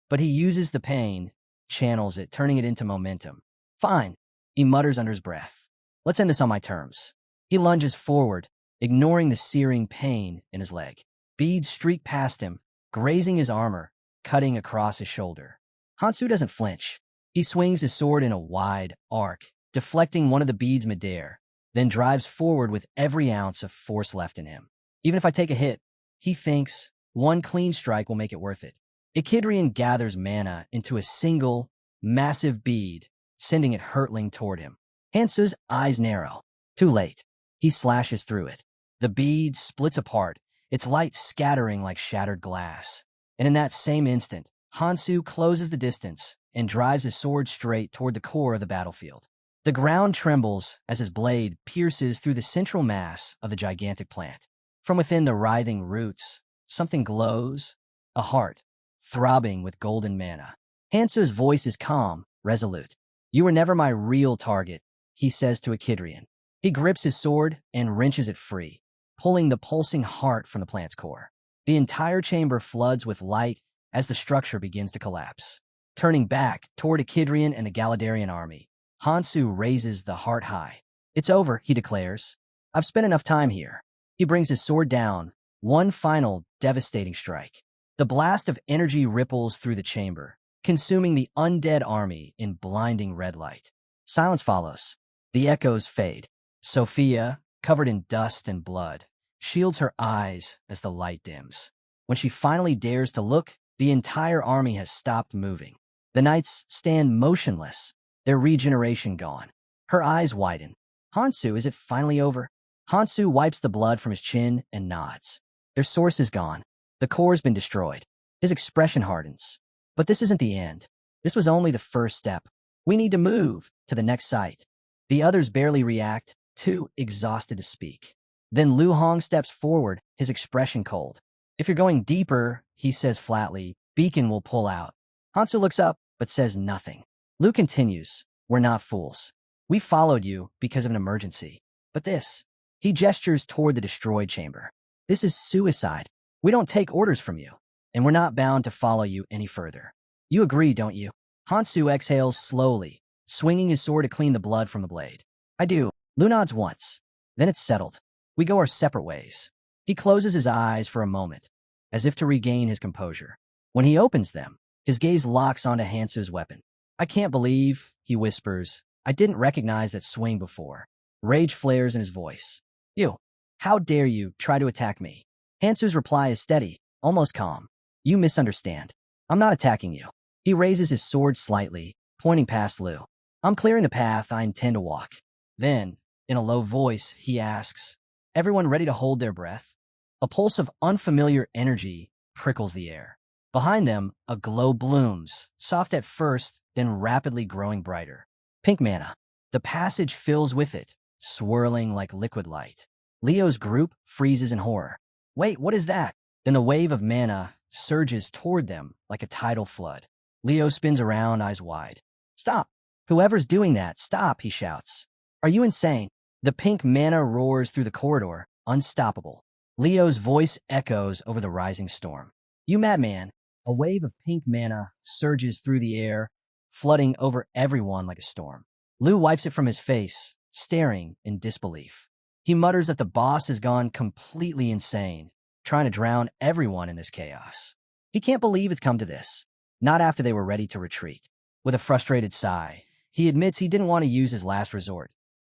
but he uses the pain, channels it, turning it into momentum. Fine, he mutters under his breath. Let's end this on my terms. He lunges forward, ignoring the searing pain in his leg. Beads streak past him, grazing his armor, cutting across his shoulder. Hansu doesn't flinch. He swings his sword in a wide arc, deflecting one of the beads midair, then drives forward with every ounce of force left in him. Even if I take a hit, he thinks, one clean strike will make it worth it. Ikidrian gathers mana into a single, massive bead, sending it hurtling toward him. Hansu's eyes narrow. Too late. He slashes through it. The bead splits apart, its light scattering like shattered glass. And in that same instant, Hansu closes the distance and drives his sword straight toward the core of the battlefield. The ground trembles as his blade pierces through the central mass of the gigantic plant. From within the writhing roots, something glows, a heart, throbbing with golden mana. Hansu's voice is calm, resolute. You were never my real target, he says to Ikidrian. He grips his sword and wrenches it free, pulling the pulsing heart from the plant's core. The entire chamber floods with light as the structure begins to collapse. Turning back toward Ikidrian and the Galadarian army, Hansu raises the heart high. It's over, he declares. I've spent enough time here. He brings his sword down, one final devastating strike. The blast of energy ripples through the chamber, consuming the undead army in blinding red light. Silence follows. The echoes fade. Sophia, covered in dust and blood, shields her eyes as the light dims. When she finally dares to look, the entire army has stopped moving. The knights stand motionless, their regeneration gone. Her eyes widen. Hansu, is it finally over? Hansu wipes the blood from his chin and nods. Their source is gone. The core's been destroyed. His expression hardens. But this isn't the end. This was only the first step. We need to move to the next site. The others barely react, too exhausted to speak. Then Lu Hong steps forward, his expression cold. If you're going deeper, he says flatly, Beacon will pull out. Hansu looks up, but says nothing. Lu continues, we're not fools. We followed you because of an emergency. But this, he gestures toward the destroyed chamber. This is suicide. We don't take orders from you, and we're not bound to follow you any further. You agree, don't you? Hansu exhales slowly, swinging his sword to clean the blood from the blade. I do. Lu nods once. Then it's settled. We go our separate ways. He closes his eyes for a moment, as if to regain his composure. When he opens them, his gaze locks onto Hansu's weapon. I can't believe, he whispers, I didn't recognize that swing before. Rage flares in his voice. You, how dare you try to attack me? Hansu's reply is steady, almost calm. You misunderstand. I'm not attacking you. He raises his sword slightly, pointing past Lu. I'm clearing the path I intend to walk. Then, in a low voice, he asks, everyone ready to hold their breath? A pulse of unfamiliar energy prickles the air. Behind them, a glow blooms, soft at first, then rapidly growing brighter. Pink mana. The passage fills with it, swirling like liquid light. Leo's group freezes in horror. Wait, what is that? Then the wave of mana surges toward them like a tidal flood. Leo spins around, eyes wide. Stop! Whoever's doing that, stop, he shouts. Are you insane? The pink mana roars through the corridor, unstoppable. Leo's voice echoes over the rising storm. You madman! A wave of pink mana surges through the air, flooding over everyone like a storm. Lu wipes it from his face, staring in disbelief. He mutters that the boss has gone completely insane, trying to drown everyone in this chaos. He can't believe it's come to this. Not after they were ready to retreat. With a frustrated sigh, he admits he didn't want to use his last resort.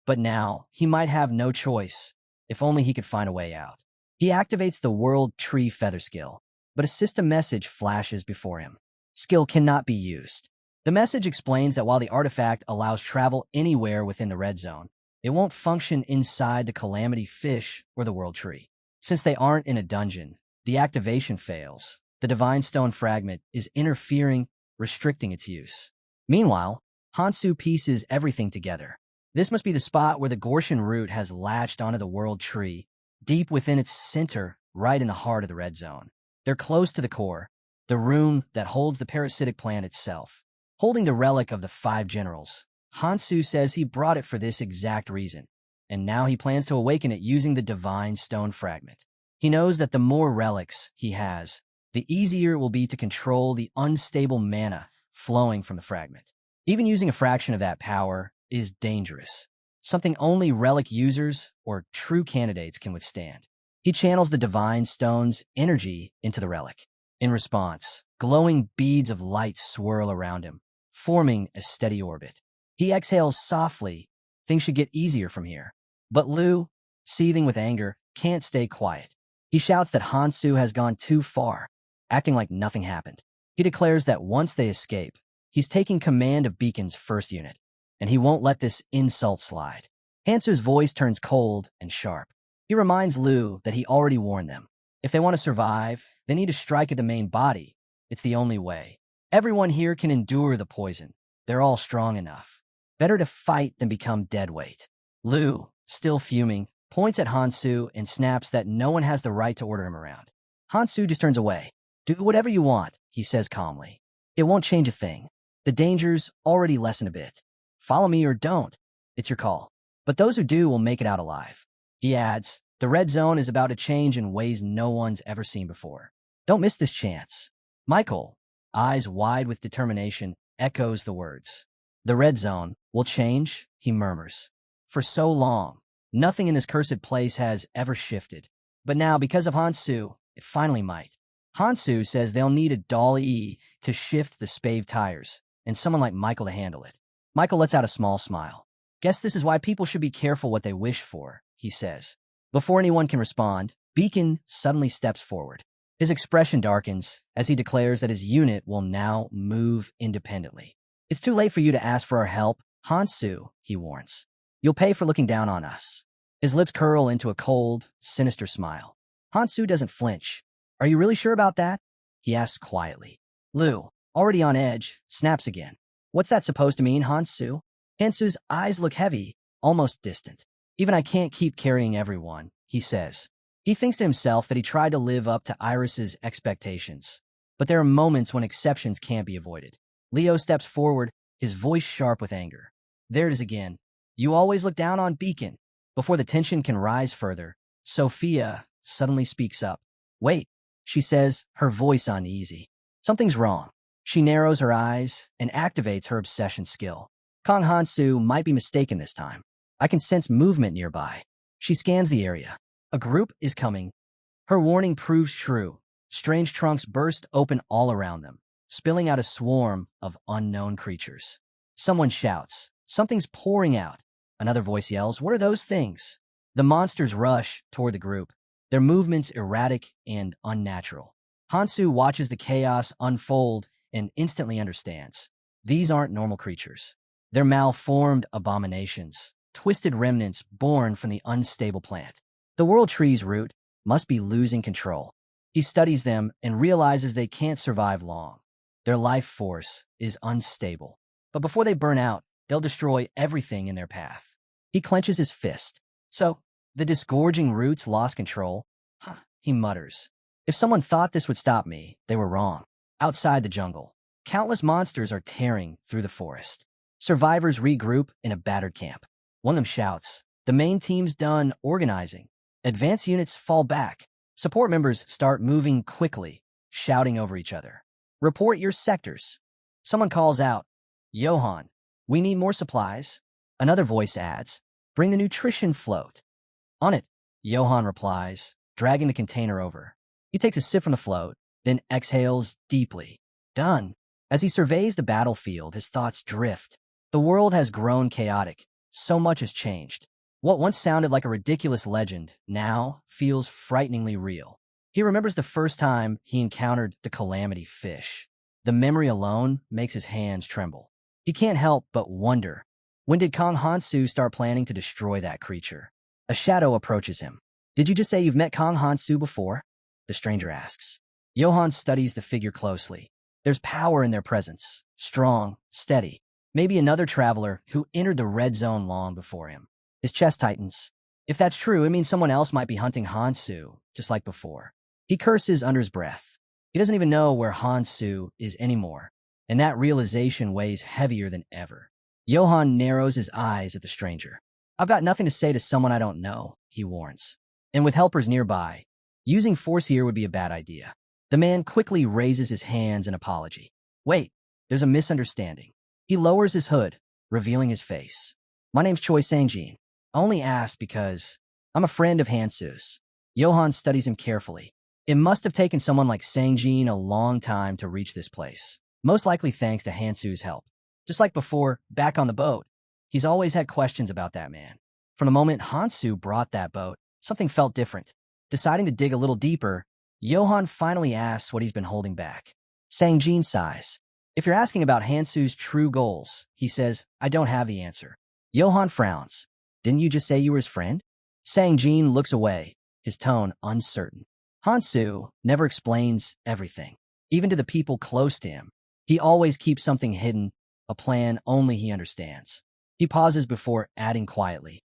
But now, he might have no choice, if only he could find a way out. He activates the World Tree Feather skill, but a system message flashes before him. Skill cannot be used. The message explains that while the artifact allows travel anywhere within the red zone, it won't function inside the Calamity Fish or the World Tree. Since they aren't in a dungeon, the activation fails. The Divine Stone Fragment is interfering, restricting its use. Meanwhile, Hansu pieces everything together. This must be the spot where the Gorshan root has latched onto the World Tree, deep within its center, right in the heart of the red zone. They're close to the core, the room that holds the parasitic plant itself. Holding the relic of the 5 generals, Hansu says he brought it for this exact reason, and now he plans to awaken it using the divine stone fragment. He knows that the more relics he has, the easier it will be to control the unstable mana flowing from the fragment. Even using a fraction of that power is dangerous, something only relic users or true candidates can withstand. He channels the divine stone's energy into the relic. In response, glowing beads of light swirl around him, forming a steady orbit. He exhales softly. Things should get easier from here. But Lu, seething with anger, can't stay quiet. He shouts that Hansu has gone too far, acting like nothing happened. He declares that once they escape, he's taking command of Beacon's first unit, and he won't let this insult slide. Hansu's voice turns cold and sharp. He reminds Lu that he already warned them. If they want to survive, they need to strike at the main body. It's the only way. Everyone here can endure the poison. They're all strong enough. Better to fight than become deadweight. Lu, still fuming, points at Hansu and snaps that no one has the right to order him around. Hansu just turns away. Do whatever you want, he says calmly. It won't change a thing. The dangers already lessen a bit. Follow me or don't. It's your call. But those who do will make it out alive. He adds, the red zone is about to change in ways no one's ever seen before. Don't miss this chance. Michael, eyes wide with determination, echoes the words. The red zone will change, he murmurs. For so long, nothing in this cursed place has ever shifted. But now, because of Hansu, it finally might. Hansu says they'll need a dolly to shift the spave tires, and someone like Michael to handle it. Michael lets out a small smile. Guess this is why people should be careful what they wish for, he says. Before anyone can respond, Beacon suddenly steps forward. His expression darkens as he declares that his unit will now move independently. It's too late for you to ask for our help, Hansu, he warns. You'll pay for looking down on us. His lips curl into a cold, sinister smile. Hansu doesn't flinch. Are you really sure about that? He asks quietly. Lu, already on edge, snaps again. What's that supposed to mean, Hansu? Hansu's eyes look heavy, almost distant. Even I can't keep carrying everyone, he says. He thinks to himself that he tried to live up to Iris's expectations. But there are moments when exceptions can't be avoided. Leo steps forward, his voice sharp with anger. There it is again. You always look down on Beacon. Before the tension can rise further, Sophia suddenly speaks up. Wait, she says, her voice uneasy. Something's wrong. She narrows her eyes and activates her obsession skill. Kong Hansu might be mistaken this time. I can sense movement nearby. She scans the area. A group is coming. Her warning proves true. Strange trunks burst open all around them, spilling out a swarm of unknown creatures. Someone shouts. Something's pouring out. Another voice yells, what are those things? The monsters rush toward the group, their movements erratic and unnatural. Hansu watches the chaos unfold and instantly understands. These aren't normal creatures. They're malformed abominations, twisted remnants born from the unstable plant. The world tree's root must be losing control. He studies them and realizes they can't survive long. Their life force is unstable. But before they burn out, they'll destroy everything in their path. He clenches his fist. So, the disgorging roots lost control? Huh, he mutters. If someone thought this would stop me, they were wrong. Outside the jungle, countless monsters are tearing through the forest. Survivors regroup in a battered camp. One of them shouts, the main team's done organizing. Advance units fall back. Support members start moving quickly, shouting over each other. Report your sectors. Someone calls out, Johan, we need more supplies. Another voice adds, bring the nutrition float. On it, Johan replies, dragging the container over. He takes a sip from the float, then exhales deeply. Done. As he surveys the battlefield, his thoughts drift. The world has grown chaotic. So much has changed. What once sounded like a ridiculous legend now feels frighteningly real. He remembers the first time he encountered the calamity fish. The memory alone makes his hands tremble. He can't help but wonder, when did Kong Hansu start planning to destroy that creature? A shadow approaches him. Did you just say you've met Kong Hansu before? The stranger asks. Johan studies the figure closely. There's power in their presence, strong, steady. Maybe another traveler who entered the red zone long before him. His chest tightens. If that's true, it means someone else might be hunting Hansu, just like before. He curses under his breath. He doesn't even know where Hansu is anymore, and that realization weighs heavier than ever. Johann narrows his eyes at the stranger. I've got nothing to say to someone I don't know, he warns. And with helpers nearby, using force here would be a bad idea. The man quickly raises his hands in apology. Wait, there's a misunderstanding. He lowers his hood, revealing his face. My name's Choi Sangjin. I only asked because I'm a friend of Hansu's. Johann studies him carefully. It must have taken someone like Sangjin a long time to reach this place, most likely thanks to Hansu's help. Just like before, back on the boat, he's always had questions about that man. From the moment Hansu brought that boat, something felt different. Deciding to dig a little deeper, Johann finally asks what he's been holding back. Sangjin sighs. If you're asking about Hansu's true goals, he says, I don't have the answer. Johann frowns. Didn't you just say you were his friend? Sangjin looks away, his tone uncertain. Hansu never explains everything, even to the people close to him. He always keeps something hidden, a plan only he understands. He pauses before adding quietly.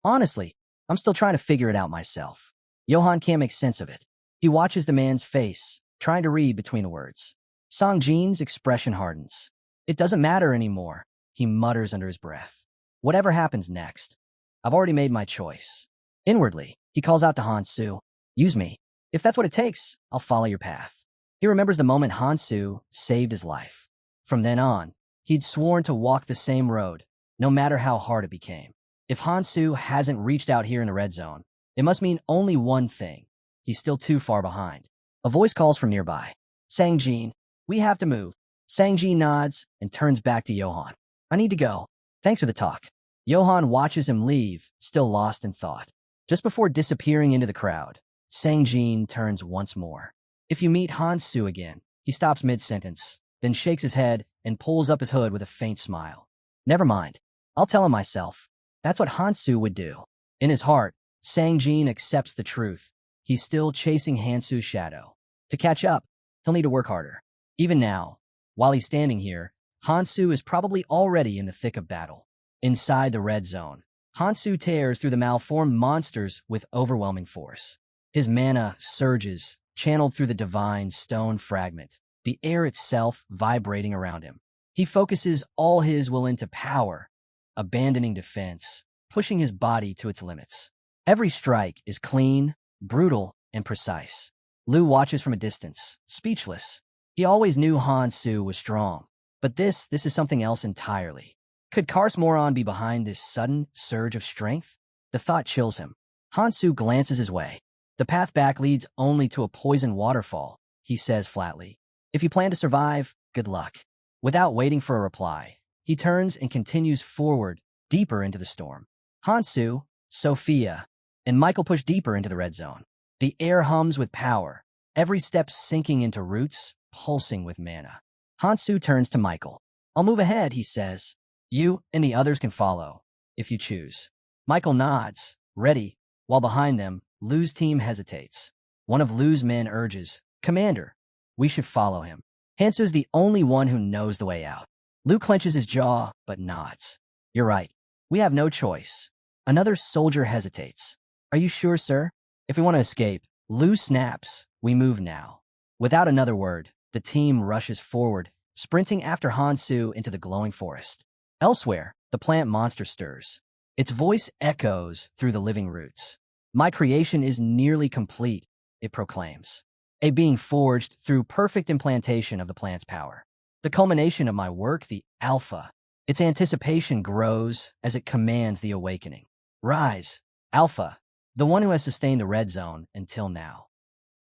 Honestly, I'm still trying to figure it out myself. Johann can't make sense of it. He watches the man's face, trying to read between the words. Sangjin's expression hardens. It doesn't matter anymore, he mutters under his breath. Whatever happens next, I've already made my choice. Inwardly, he calls out to Hansu, use me. If that's what it takes, I'll follow your path. He remembers the moment Hansu saved his life. From then on, he'd sworn to walk the same road, no matter how hard it became. If Hansu hasn't reached out here in the red zone, it must mean only one thing. He's still too far behind. A voice calls from nearby. Sangjin, we have to move. Sangjin nods and turns back to Johann. I need to go. Thanks for the talk. Johann watches him leave, still lost in thought. Just before disappearing into the crowd, Sangjin turns once more. If you meet Hansu again, he stops mid-sentence, then shakes his head and pulls up his hood with a faint smile. Never mind. I'll tell him myself. That's what Hansu would do. In his heart, Sangjin accepts the truth. He's still chasing Hansu's shadow. To catch up, he'll need to work harder. Even now, while he's standing here, Hansu is probably already in the thick of battle. Inside the red zone, Hansu tears through the malformed monsters with overwhelming force. His mana surges, channeled through the divine stone fragment, the air itself vibrating around him. He focuses all his will into power, abandoning defense, pushing his body to its limits. Every strike is clean, brutal, and precise. Lu watches from a distance, speechless. He always knew Hansu was strong, but this is something else entirely. Could Kars Moron be behind this sudden surge of strength? The thought chills him. Hansu glances his way. The path back leads only to a poison waterfall, he says flatly. If you plan to survive, good luck. Without waiting for a reply, he turns and continues forward, deeper into the storm. Hansu, Sophia, and Michael push deeper into the red zone. The air hums with power, every step sinking into roots, pulsing with mana. Hansu turns to Michael. I'll move ahead, he says. You and the others can follow, if you choose. Michael nods, ready, while behind them, Lu's team hesitates. One of Lu's men urges, Commander, we should follow him. Hansu's the only one who knows the way out. Lu clenches his jaw, but nods. You're right. We have no choice. Another soldier hesitates. Are you sure, sir? If we want to escape, Lu snaps. We move now. Without another word, the team rushes forward, sprinting after Hansu into the glowing forest. Elsewhere, the plant monster stirs. Its voice echoes through the living roots. My creation is nearly complete, it proclaims. A being forged through perfect implantation of the plant's power. The culmination of my work, the Alpha. Its anticipation grows as it commands the awakening. Rise, Alpha, the one who has sustained the red zone until now.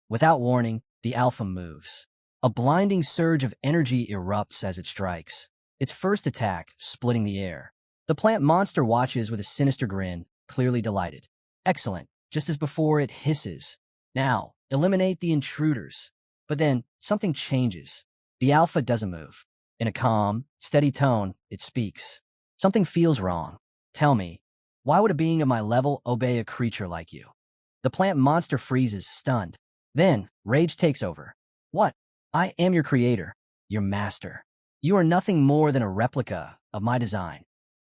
Without warning, the Alpha moves. A blinding surge of energy erupts as it strikes, its first attack splitting the air. The plant monster watches with a sinister grin, clearly delighted. Excellent, just as before it hisses. Now, eliminate the intruders. But then, something changes. The Alpha doesn't move. In a calm, steady tone, it speaks. Something feels wrong. Tell me, why would a being of my level obey a creature like you? The plant monster freezes, stunned. Then, rage takes over. What? I am your creator, your master. You are nothing more than a replica of my design.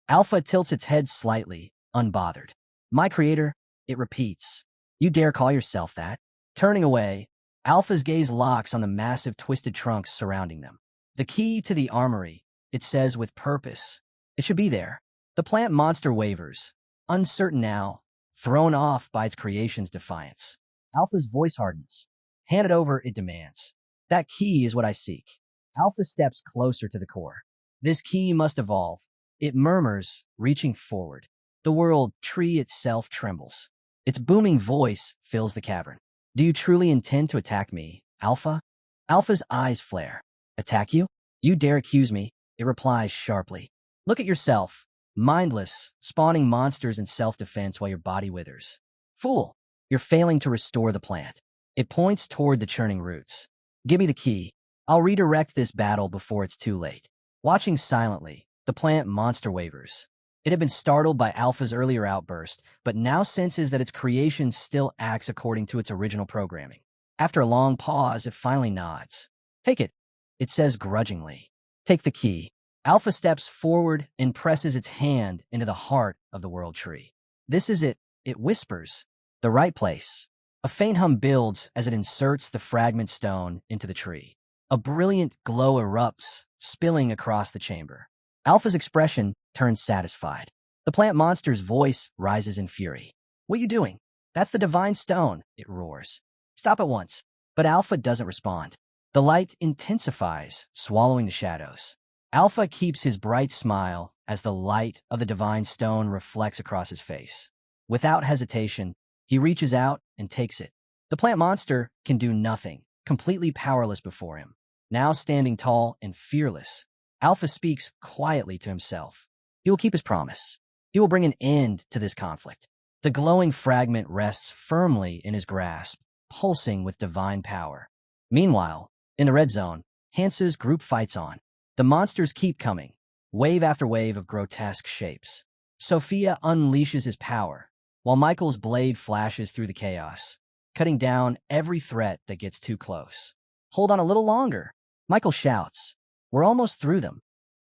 Alpha tilts its head slightly, unbothered. My creator, It repeats. You dare call yourself that? Turning away, Alpha's gaze locks on the massive twisted trunks surrounding them. The key to the armory, it says with purpose. It should be there. The plant monster wavers, uncertain now, thrown off by its creation's defiance. Alpha's voice hardens. Hand it over, it demands. That key is what I seek. Alpha steps closer to the core. This key must evolve. It murmurs, reaching forward. The world tree itself trembles. Its booming voice fills the cavern. Do you truly intend to attack me, Alpha? Alpha's eyes flare. Attack you? You dare accuse me? It replies sharply. Look at yourself. Mindless, spawning monsters in self-defense while your body withers. Fool, you're failing to restore the plant. It points toward the churning roots. Give me the key. I'll redirect this battle before it's too late. Watching silently, the plant monster wavers. It had been startled by Alpha's earlier outburst, but now senses that its creation still acts according to its original programming. After a long pause, it finally nods. Take it, it says grudgingly. Take the key. Alpha steps forward and presses its hand into the heart of the world tree. This is it, it whispers. The right place. A faint hum builds as it inserts the fragment stone into the tree. A brilliant glow erupts, spilling across the chamber. Alpha's expression turns satisfied. The plant monster's voice rises in fury. What are you doing? That's the divine stone, it roars. Stop at once. But Alpha doesn't respond. The light intensifies, swallowing the shadows. Alpha keeps his bright smile as the light of the divine stone reflects across his face. Without hesitation, he reaches out and takes it. The plant monster can do nothing, completely powerless before him. Now standing tall and fearless, Alpha speaks quietly to himself. He will keep his promise. He will bring an end to this conflict. The glowing fragment rests firmly in his grasp, pulsing with divine power. Meanwhile, in the red zone, Hansu's group fights on. The monsters keep coming, wave after wave of grotesque shapes. Sophia unleashes his power, while Michael's blade flashes through the chaos, cutting down every threat that gets too close. Hold on a little longer, Michael shouts. We're almost through them.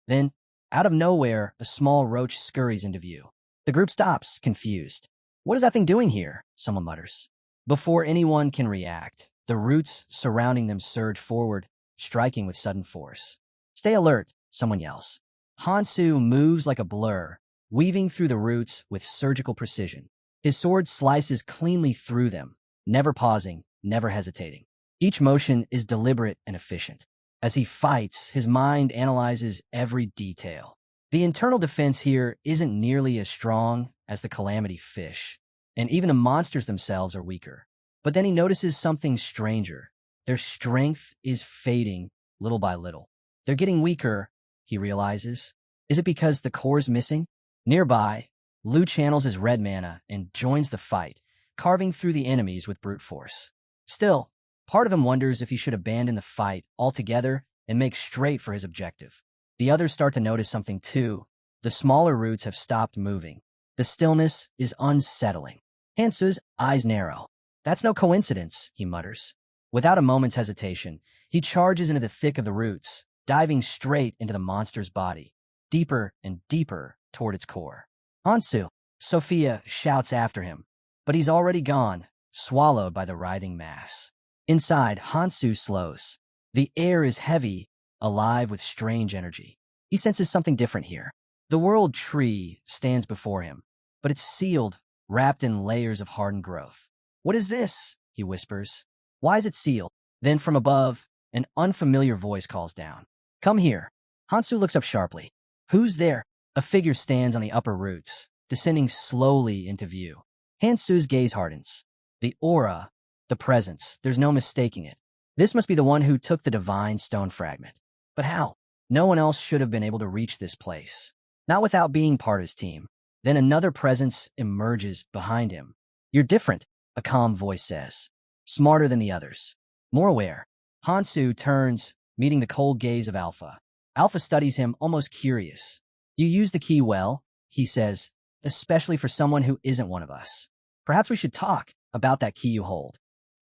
Then, out of nowhere, a small roach scurries into view. The group stops, confused. What is that thing doing here? Someone mutters. Before anyone can react, the roots surrounding them surge forward, striking with sudden force. Stay alert, someone yells. Hansu moves like a blur, weaving through the roots with surgical precision. His sword slices cleanly through them, never pausing, never hesitating. Each motion is deliberate and efficient. As he fights, his mind analyzes every detail. The internal defense here isn't nearly as strong as the Calamity Fish, and even the monsters themselves are weaker. But then he notices something stranger. Their strength is fading little by little. They're getting weaker, he realizes. Is it because the core's missing? Nearby, Lu channels his red mana and joins the fight, carving through the enemies with brute force. Still, part of him wonders if he should abandon the fight altogether and make straight for his objective. The others start to notice something too. The smaller roots have stopped moving. The stillness is unsettling. Hansu's eyes narrow. That's no coincidence, he mutters. Without a moment's hesitation, he charges into the thick of the roots, diving straight into the monster's body, deeper and deeper toward its core. Hansu, Sophia shouts after him, but he's already gone, swallowed by the writhing mass. Inside, Hansu slows. The air is heavy, alive with strange energy. He senses something different here. The world tree stands before him, but it's sealed, wrapped in layers of hardened growth. What is this? He whispers. Why is it sealed? Then from above, an unfamiliar voice calls down. Come here. Hansu looks up sharply. Who's there? A figure stands on the upper roots, descending slowly into view. Hansu's gaze hardens. The aura, the presence, there's no mistaking it. This must be the one who took the divine stone fragment. But how? No one else should have been able to reach this place. Not without being part of his team. Then another presence emerges behind him. You're different, a calm voice says. Smarter than the others. More aware. Hansu turns, meeting the cold gaze of Alpha. Alpha studies him, almost curious. You use the key well, he says, especially for someone who isn't one of us. Perhaps we should talk about that key you hold.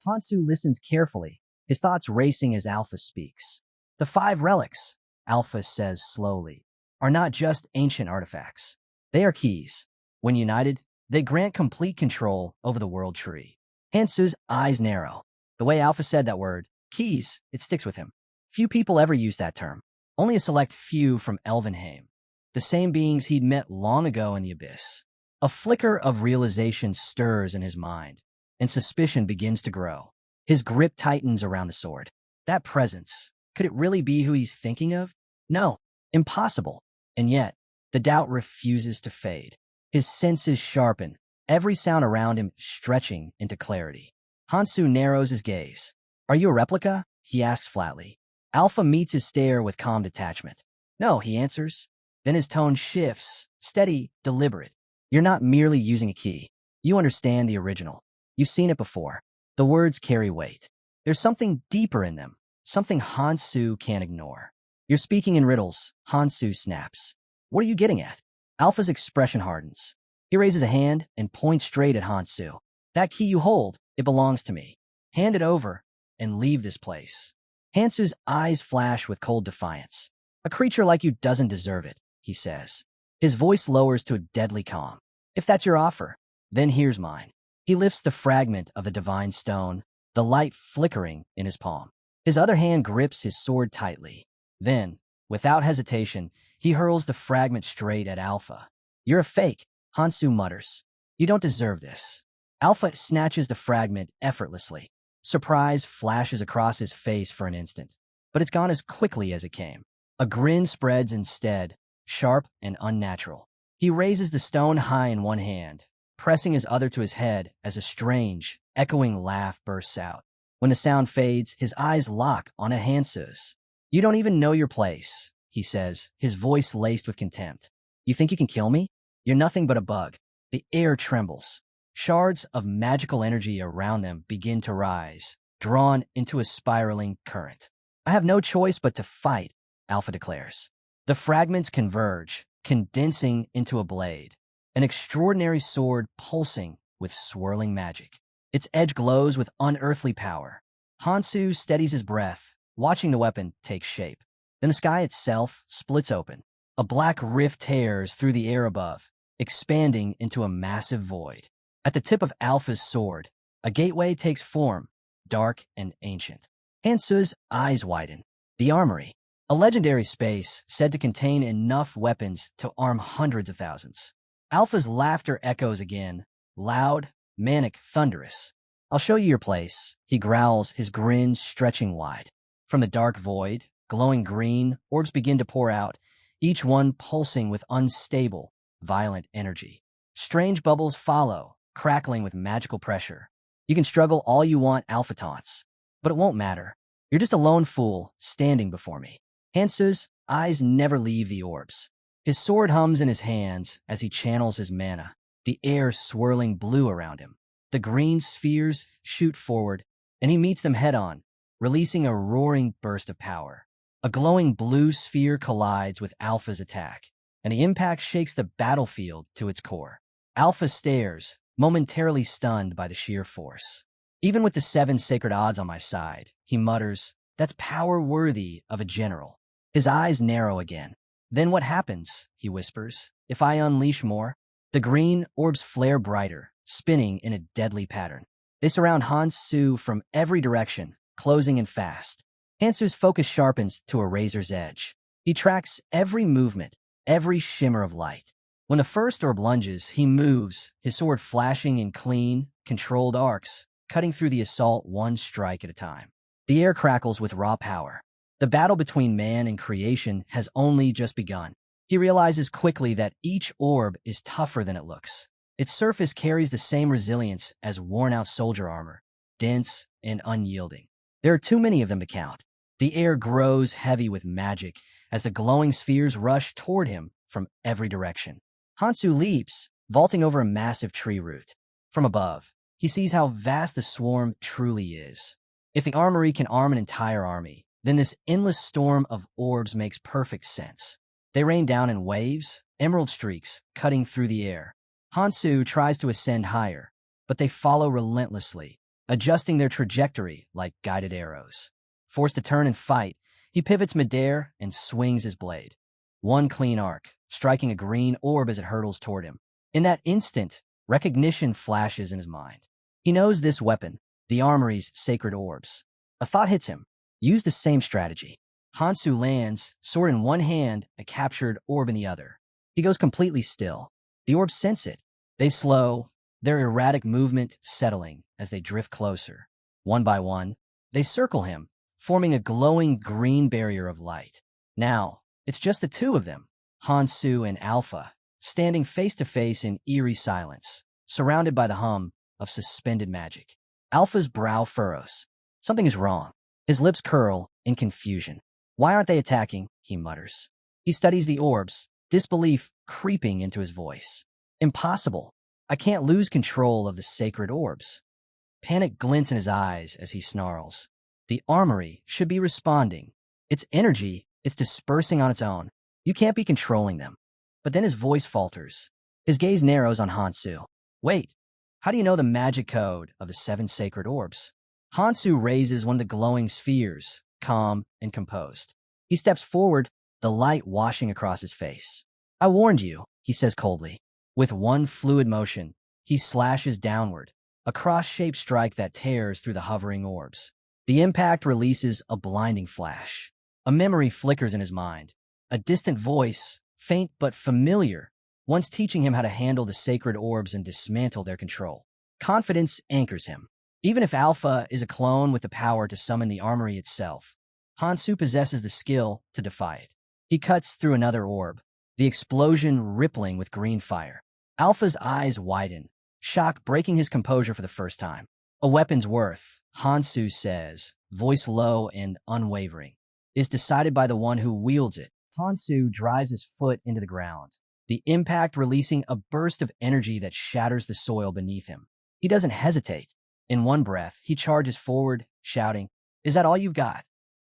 Hansu listens carefully, his thoughts racing as Alpha speaks. The 5 relics, Alpha says slowly, are not just ancient artifacts. They are keys. When united, They grant complete control over the world tree. Hansu's eyes narrow. The way Alpha said that word, keys, it sticks with him. Few people ever use that term. Only a select few from Elvenheim. The same beings he'd met long ago in the abyss. A flicker of realization stirs in his mind, and suspicion begins to grow. His grip tightens around the sword. That presence, could it really be who he's thinking of? No, impossible. And yet, the doubt refuses to fade. His senses sharpen, every sound around him stretching into clarity. Hansu narrows his gaze. Are you a replica? He asks flatly. Alpha meets his stare with calm detachment. No, he answers. Then his tone shifts, steady, deliberate. You're not merely using a key. You understand the original. You've seen it before. The words carry weight. There's something deeper in them, something Hansu can't ignore. You're speaking in riddles, Hansu snaps. What are you getting at? Alpha's expression hardens. He raises a hand and points straight at Hansu. That key you hold, it belongs to me. Hand it over and leave this place. Hansu's eyes flash with cold defiance. A creature like you doesn't deserve it, he says. His voice lowers to a deadly calm. If that's your offer, then here's mine. He lifts the fragment of the divine stone, the light flickering in his palm. His other hand grips his sword tightly. Then, without hesitation, he hurls the fragment straight at Alpha. You're a fake, Hansu mutters. You don't deserve this. Alpha snatches the fragment effortlessly. Surprise flashes across his face for an instant, but it's gone as quickly as it came. A grin spreads instead, sharp and unnatural. He raises the stone high in one hand, pressing his other to his head as a strange, echoing laugh bursts out. When the sound fades, his eyes lock on a Hansu's. You don't even know your place, he says, his voice laced with contempt. You think you can kill me? You're nothing but a bug. The air trembles. Shards of magical energy around them begin to rise, drawn into a spiraling current. I have no choice but to fight, Alpha declares. The fragments converge, condensing into a blade, an extraordinary sword pulsing with swirling magic. Its edge glows with unearthly power. Hansu steadies his breath, watching the weapon take shape. Then the sky itself splits open. A black rift tears through the air above, expanding into a massive void. At the tip of Alpha's sword, a gateway takes form, dark and ancient. Hansu's eyes widen. The armory, a legendary space said to contain enough weapons to arm hundreds of thousands. Alpha's laughter echoes again, loud, manic, thunderous. I'll show you your place, he growls, his grin stretching wide. From the dark void, glowing green, orbs begin to pour out, each one pulsing with unstable, violent energy. Strange bubbles follow, crackling with magical pressure. You can struggle all you want, Alpha taunts, but it won't matter. You're just a lone fool standing before me. Hansu's eyes never leave the orbs. His sword hums in his hands as he channels his mana, the air swirling blue around him. The green spheres shoot forward, and he meets them head-on, releasing a roaring burst of power. A glowing blue sphere collides with Alpha's attack, and the impact shakes the battlefield to its core. Alpha stares, momentarily stunned by the sheer force. Even with the 7 sacred odds on my side, he mutters, that's power worthy of a general. His eyes narrow again. Then what happens, he whispers, if I unleash more? The green orbs flare brighter, spinning in a deadly pattern. They surround Hansu from every direction, closing in fast. Hansu's focus sharpens to a razor's edge. He tracks every movement, every shimmer of light. When the first orb lunges, he moves, his sword flashing in clean, controlled arcs, cutting through the assault one strike at a time. The air crackles with raw power. The battle between man and creation has only just begun. He realizes quickly that each orb is tougher than it looks. Its surface carries the same resilience as worn-out soldier armor, dense and unyielding. There are too many of them to count. The air grows heavy with magic as the glowing spheres rush toward him from every direction. Hansu leaps, vaulting over a massive tree root. From above, he sees how vast the swarm truly is. If the armory can arm an entire army, then this endless storm of orbs makes perfect sense. They rain down in waves, emerald streaks cutting through the air. Hansu tries to ascend higher, but they follow relentlessly, adjusting their trajectory like guided arrows. Forced to turn and fight, he pivots midair and swings his blade. One clean arc, striking a green orb as it hurtles toward him. In that instant, Recognition flashes in his mind. He knows this weapon, the armory's sacred orbs. A thought hits him. Use the same strategy. Hansu lands, sword in one hand, a captured orb in the other. He goes completely still. The orbs sense it. They slow, their erratic movement settling as they drift closer. One by one, they circle him, forming a glowing green barrier of light. Now, it's just the two of them, Hansu and Alpha, standing face to face in eerie silence, surrounded by the hum of suspended magic. Alpha's brow furrows. Something is wrong. His lips curl in confusion. Why aren't they attacking? He mutters. He studies the orbs, disbelief creeping into his voice. Impossible. I can't lose control of the sacred orbs. Panic glints in his eyes as he snarls. The armory should be responding. Its energy, it's dispersing on its own. You can't be controlling them. But then his voice falters. His gaze narrows on Hansu. Wait, how do you know the magic code of the 7 sacred orbs? Hansu raises one of the glowing spheres, calm and composed. He steps forward, the light washing across his face. I warned you, he says coldly. With one fluid motion, he slashes downward, a cross-shaped strike that tears through the hovering orbs. The impact releases a blinding flash. A memory flickers in his mind. A distant voice, faint but familiar, once teaching him how to handle the sacred orbs and dismantle their control. Confidence anchors him. Even if Alpha is a clone with the power to summon the armory itself, Hansu possesses the skill to defy it. He cuts through another orb, the explosion rippling with green fire. Alpha's eyes widen, shock breaking his composure for the first time. A weapon's worth, Hansu says, voice low and unwavering, is decided by the one who wields it. Hansu drives his foot into the ground, the impact releasing a burst of energy that shatters the soil beneath him. He doesn't hesitate. In one breath, he charges forward, shouting, "Is that all you've got?"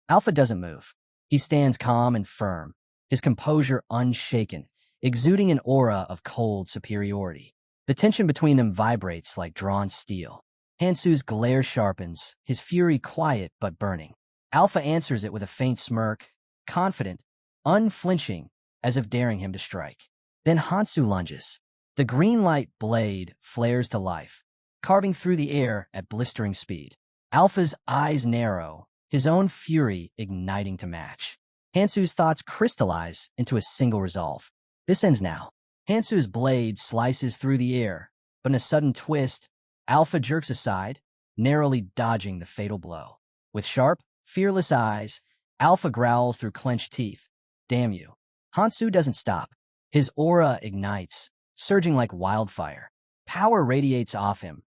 Alpha doesn't move. He stands calm and firm, his composure unshaken, exuding an aura of cold superiority. The tension between them vibrates like drawn steel. Hansu's glare sharpens, his fury quiet but burning. Alpha answers it with a faint smirk, confident, unflinching, as if daring him to strike. Then Hansu lunges. The green light blade flares to life, carving through the air at blistering speed. Alpha's eyes narrow, his own fury igniting to match. Hansu's thoughts crystallize into a single resolve. This ends now. Hansu's blade slices through the air, but in a sudden twist, Alpha jerks aside, narrowly dodging the fatal blow. With sharp, fearless eyes, Alpha growls through clenched teeth. Damn you. Hansu doesn't stop. His aura ignites, surging like wildfire. Power radiates off him,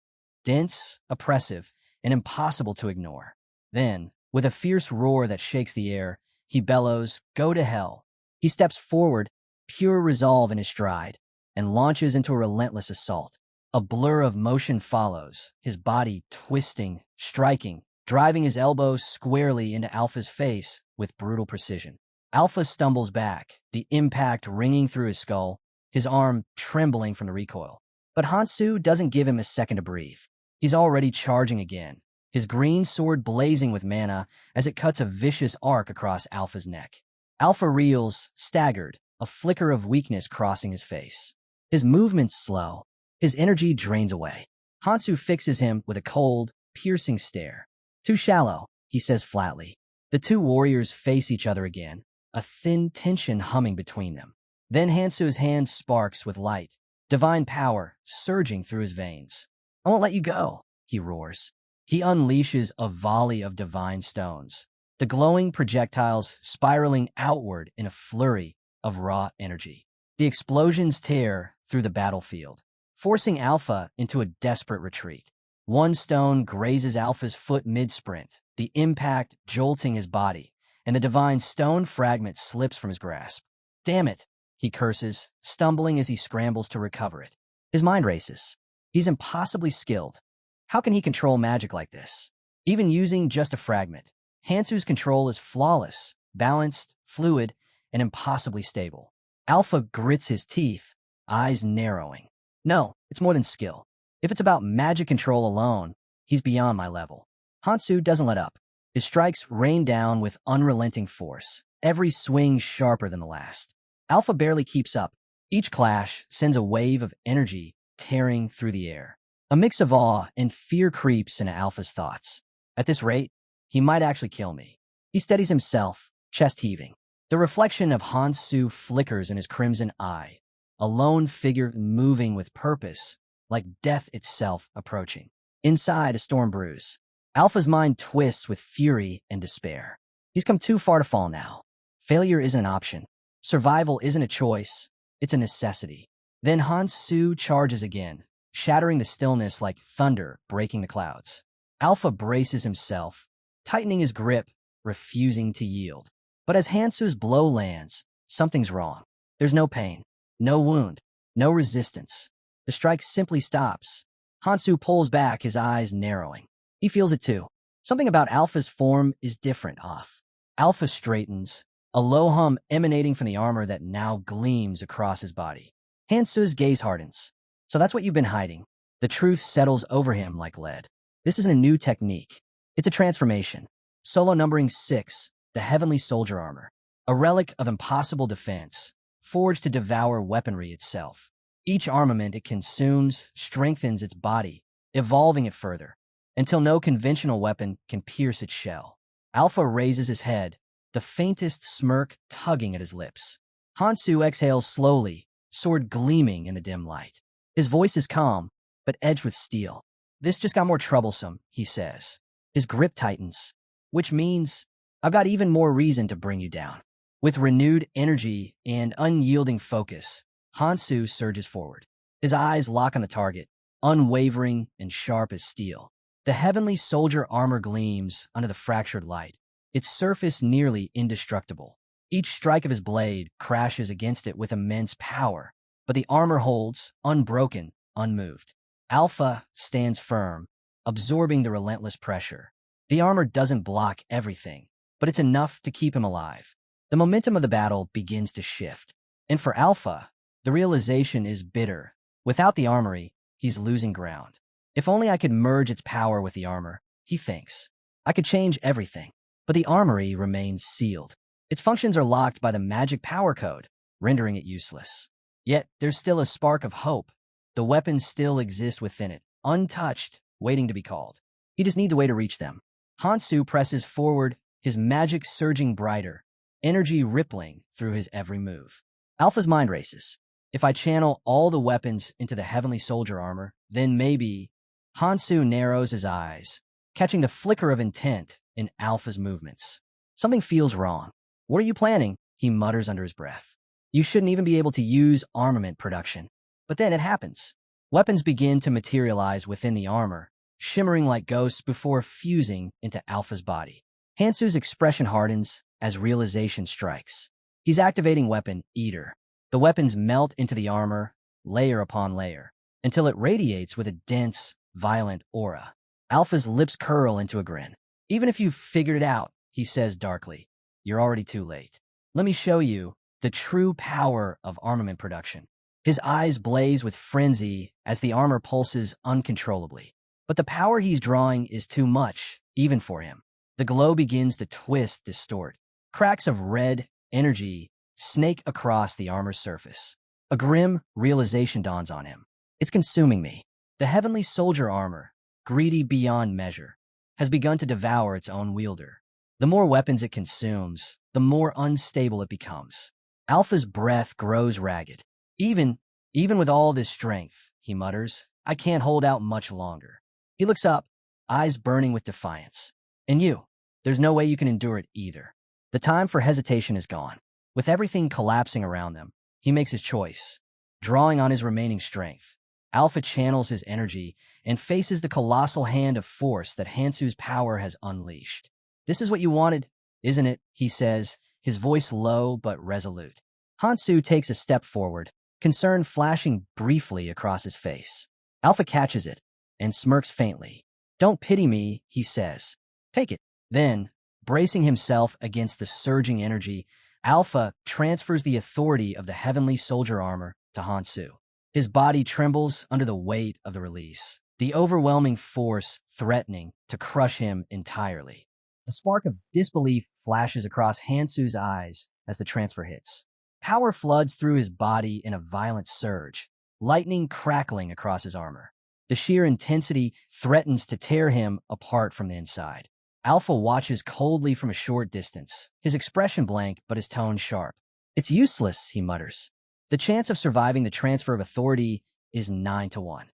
dense, oppressive, and impossible to ignore. Then, with a fierce roar that shakes the air, he bellows, "Go to hell." He steps forward, pure resolve in his stride, and launches into a relentless assault. A blur of motion follows, his body twisting, striking, driving his elbows squarely into Alpha's face with brutal precision. Alpha stumbles back, the impact ringing through his skull, his arm trembling from the recoil. But Hansu doesn't give him a second to breathe. He's already charging again, his green sword blazing with mana as it cuts a vicious arc across Alpha's neck. Alpha reels, staggered, a flicker of weakness crossing his face. His movements slow, his energy drains away. Hansu fixes him with a cold, piercing stare. "Too shallow," he says flatly. The two warriors face each other again, a thin tension humming between them. Then Hansu's hand sparks with light, divine power surging through his veins. "I won't let you go," he roars. He unleashes a volley of divine stones, the glowing projectiles spiraling outward in a flurry of raw energy. The explosions tear through the battlefield, forcing Alpha into a desperate retreat. One stone grazes Alpha's foot mid-sprint, the impact jolting his body, and the divine stone fragment slips from his grasp. "Damn it," he curses, stumbling as he scrambles to recover it. His mind races. He's impossibly skilled. How can he control magic like this? Even using just a fragment, Hansu's control is flawless, balanced, fluid, and impossibly stable. Alpha grits his teeth, eyes narrowing. No, it's more than skill. If it's about magic control alone, he's beyond my level. Hansu doesn't let up. His strikes rain down with unrelenting force, every swing sharper than the last. Alpha barely keeps up. Each clash sends a wave of energy tearing through the air. A mix of awe and fear creeps into Alpha's thoughts. At this rate, he might actually kill me. He steadies himself, chest heaving. The reflection of Hansu flickers in his crimson eye, a lone figure moving with purpose, like death itself approaching. Inside, a storm brews. Alpha's mind twists with fury and despair. He's come too far to fall now. Failure isn't an option. Survival isn't a choice. It's a necessity. Then Hansu charges again, shattering the stillness like thunder breaking the clouds. Alpha braces himself, tightening his grip, refusing to yield. But as Hansu's blow lands, something's wrong. There's no pain, no wound, no resistance. The strike simply stops. Hansu pulls back, his eyes narrowing. He feels it too. Something about Alpha's form is different off. Alpha straightens, a low hum emanating from the armor that now gleams across his body. Hansu's gaze hardens. So that's what you've been hiding. The truth settles over him like lead. This isn't a new technique. It's a transformation. Solo numbering 6, the Heavenly Soldier Armor. A relic of impossible defense, forged to devour weaponry itself. Each armament it consumes strengthens its body, evolving it further, until no conventional weapon can pierce its shell. Alpha raises his head, the faintest smirk tugging at his lips. Hansu exhales slowly, sword gleaming in the dim light. His voice is calm, but edged with steel. This just got more troublesome, he says. His grip tightens, which means I've got even more reason to bring you down. With renewed energy and unyielding focus, Hansu surges forward. His eyes lock on the target, unwavering and sharp as steel. The Heavenly Soldier armor gleams under the fractured light, its surface nearly indestructible. Each strike of his blade crashes against it with immense power, but the armor holds, unbroken, unmoved. Alpha stands firm, absorbing the relentless pressure. The armor doesn't block everything, but it's enough to keep him alive. The momentum of the battle begins to shift. And for Alpha, the realization is bitter. Without the armory, he's losing ground. If only I could merge its power with the armor, he thinks. I could change everything. But the armory remains sealed. Its functions are locked by the magic power code, rendering it useless. Yet, there's still a spark of hope. The weapons still exist within it, untouched, waiting to be called. He just needs a way to reach them. Hansu presses forward, his magic surging brighter, energy rippling through his every move. Alpha's mind races. If I channel all the weapons into the Heavenly Soldier armor, then maybe... Hansu narrows his eyes, catching the flicker of intent in Alpha's movements. Something feels wrong. What are you planning? He mutters under his breath. You shouldn't even be able to use armament production. But then it happens. Weapons begin to materialize within the armor, shimmering like ghosts before fusing into Alpha's body. Hansu's expression hardens as realization strikes. He's activating Weapon Eater. The weapons melt into the armor, layer upon layer, until it radiates with a dense, violent aura. Alpha's lips curl into a grin. Even if you've figured it out, he says darkly, you're already too late. Let me show you the true power of armament production. His eyes blaze with frenzy as the armor pulses uncontrollably. But the power he's drawing is too much, even for him. The glow begins to twist, distort. Cracks of red energy snake across the armor's surface. A grim realization dawns on him. It's consuming me. The Heavenly Soldier armor, greedy beyond measure, has begun to devour its own wielder. The more weapons it consumes, the more unstable it becomes. Alpha's breath grows ragged. Even with all this strength, he mutters, I can't hold out much longer. He looks up, eyes burning with defiance. And you, there's no way you can endure it either. The time for hesitation is gone. With everything collapsing around them, he makes his choice. Drawing on his remaining strength, Alpha channels his energy and faces the colossal hand of force that Hansu's power has unleashed. This is what you wanted, isn't it? He says, his voice low but resolute. Hansu takes a step forward, concern flashing briefly across his face. Alpha catches it and smirks faintly. Don't pity me, he says. Take it. Then, bracing himself against the surging energy, Alpha transfers the authority of the Heavenly Soldier armor to Hansu. His body trembles under the weight of the release, the overwhelming force threatening to crush him entirely. A spark of disbelief flashes across Hansu's eyes as the transfer hits. Power floods through his body in a violent surge, lightning crackling across his armor. The sheer intensity threatens to tear him apart from the inside. Alpha watches coldly from a short distance, his expression blank but his tone sharp. "It's useless," he mutters. "The chance of surviving the transfer of authority is 9-1.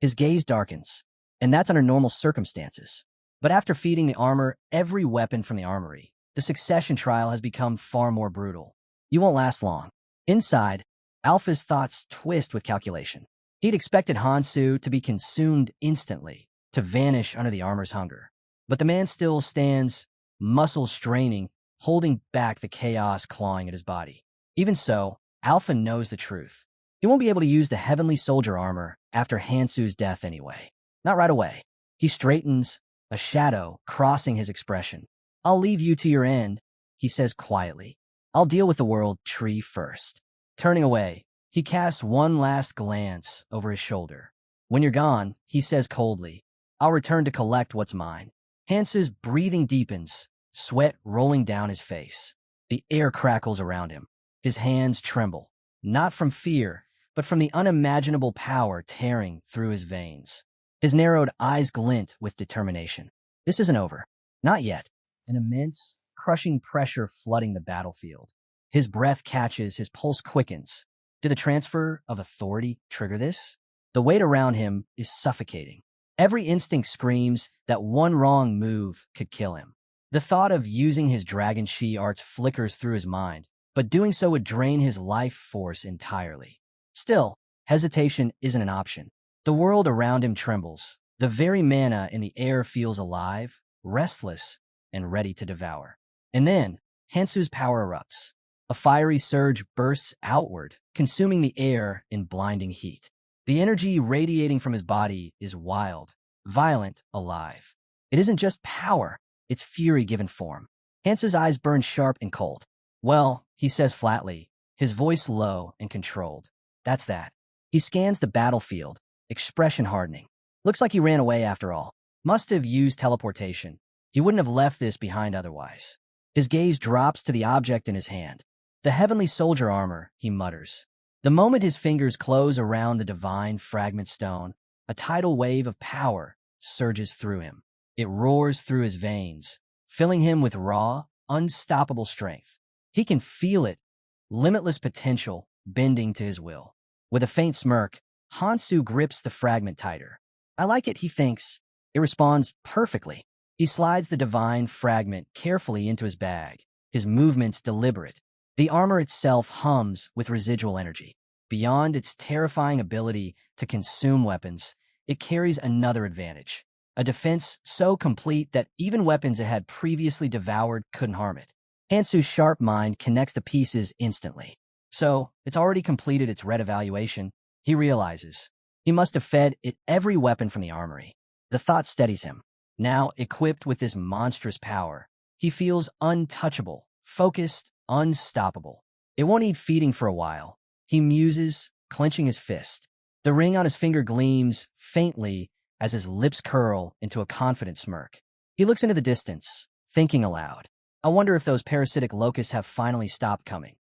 His gaze darkens, and that's under normal circumstances. But after feeding the armor every weapon from the armory, the succession trial has become far more brutal. You won't last long. Inside, Alpha's thoughts twist with calculation. He'd expected Hansu to be consumed instantly, to vanish under the armor's hunger. But the man still stands, muscles straining, holding back the chaos clawing at his body. Even so, Alpha knows the truth. He won't be able to use the heavenly soldier armor after Hansu's death anyway. Not right away. He straightens, a shadow crossing his expression. "I'll leave you to your end," he says quietly. "I'll deal with the world tree first." Turning away, he casts one last glance over his shoulder. "When you're gone," he says coldly, "I'll return to collect what's mine." Hansu's breathing deepens, sweat rolling down his face. The air crackles around him. His hands tremble, not from fear, but from the unimaginable power tearing through his veins. His narrowed eyes glint with determination. This isn't over. Not yet. An immense, crushing pressure flooding the battlefield. His breath catches, his pulse quickens. Did the transfer of authority trigger this? The weight around him is suffocating. Every instinct screams that one wrong move could kill him. The thought of using his dragon shi arts flickers through his mind, but doing so would drain his life force entirely. Still, hesitation isn't an option. The world around him trembles. The very mana in the air feels alive, restless, and ready to devour. And then, Hansu's power erupts. A fiery surge bursts outward, consuming the air in blinding heat. The energy radiating from his body is wild, violent, alive. It isn't just power, it's fury given form. Hansu's eyes burn sharp and cold. "Well," he says flatly, his voice low and controlled. "That's that." He scans the battlefield, expression hardening. Looks like he ran away after all. Must have used teleportation. He wouldn't have left this behind otherwise. His gaze drops to the object in his hand. "The heavenly soldier armor," he mutters. The moment his fingers close around the divine fragment stone, a tidal wave of power surges through him. It roars through his veins, filling him with raw, unstoppable strength. He can feel it, limitless potential bending to his will. With a faint smirk, Hansu grips the fragment tighter. "I like it," he thinks. It responds perfectly. He slides the divine fragment carefully into his bag, his movements deliberate. The armor itself hums with residual energy. Beyond its terrifying ability to consume weapons, it carries another advantage. A defense so complete that even weapons it had previously devoured couldn't harm it. Hansu's sharp mind connects the pieces instantly. So, it's already completed its red evaluation. He realizes. He must have fed it every weapon from the armory. The thought steadies him. Now, equipped with this monstrous power, he feels untouchable, focused, unstoppable. It won't need feeding for a while. He muses, clenching his fist. The ring on his finger gleams faintly as his lips curl into a confident smirk. He looks into the distance, thinking aloud. I wonder if those parasitic locusts have finally stopped coming.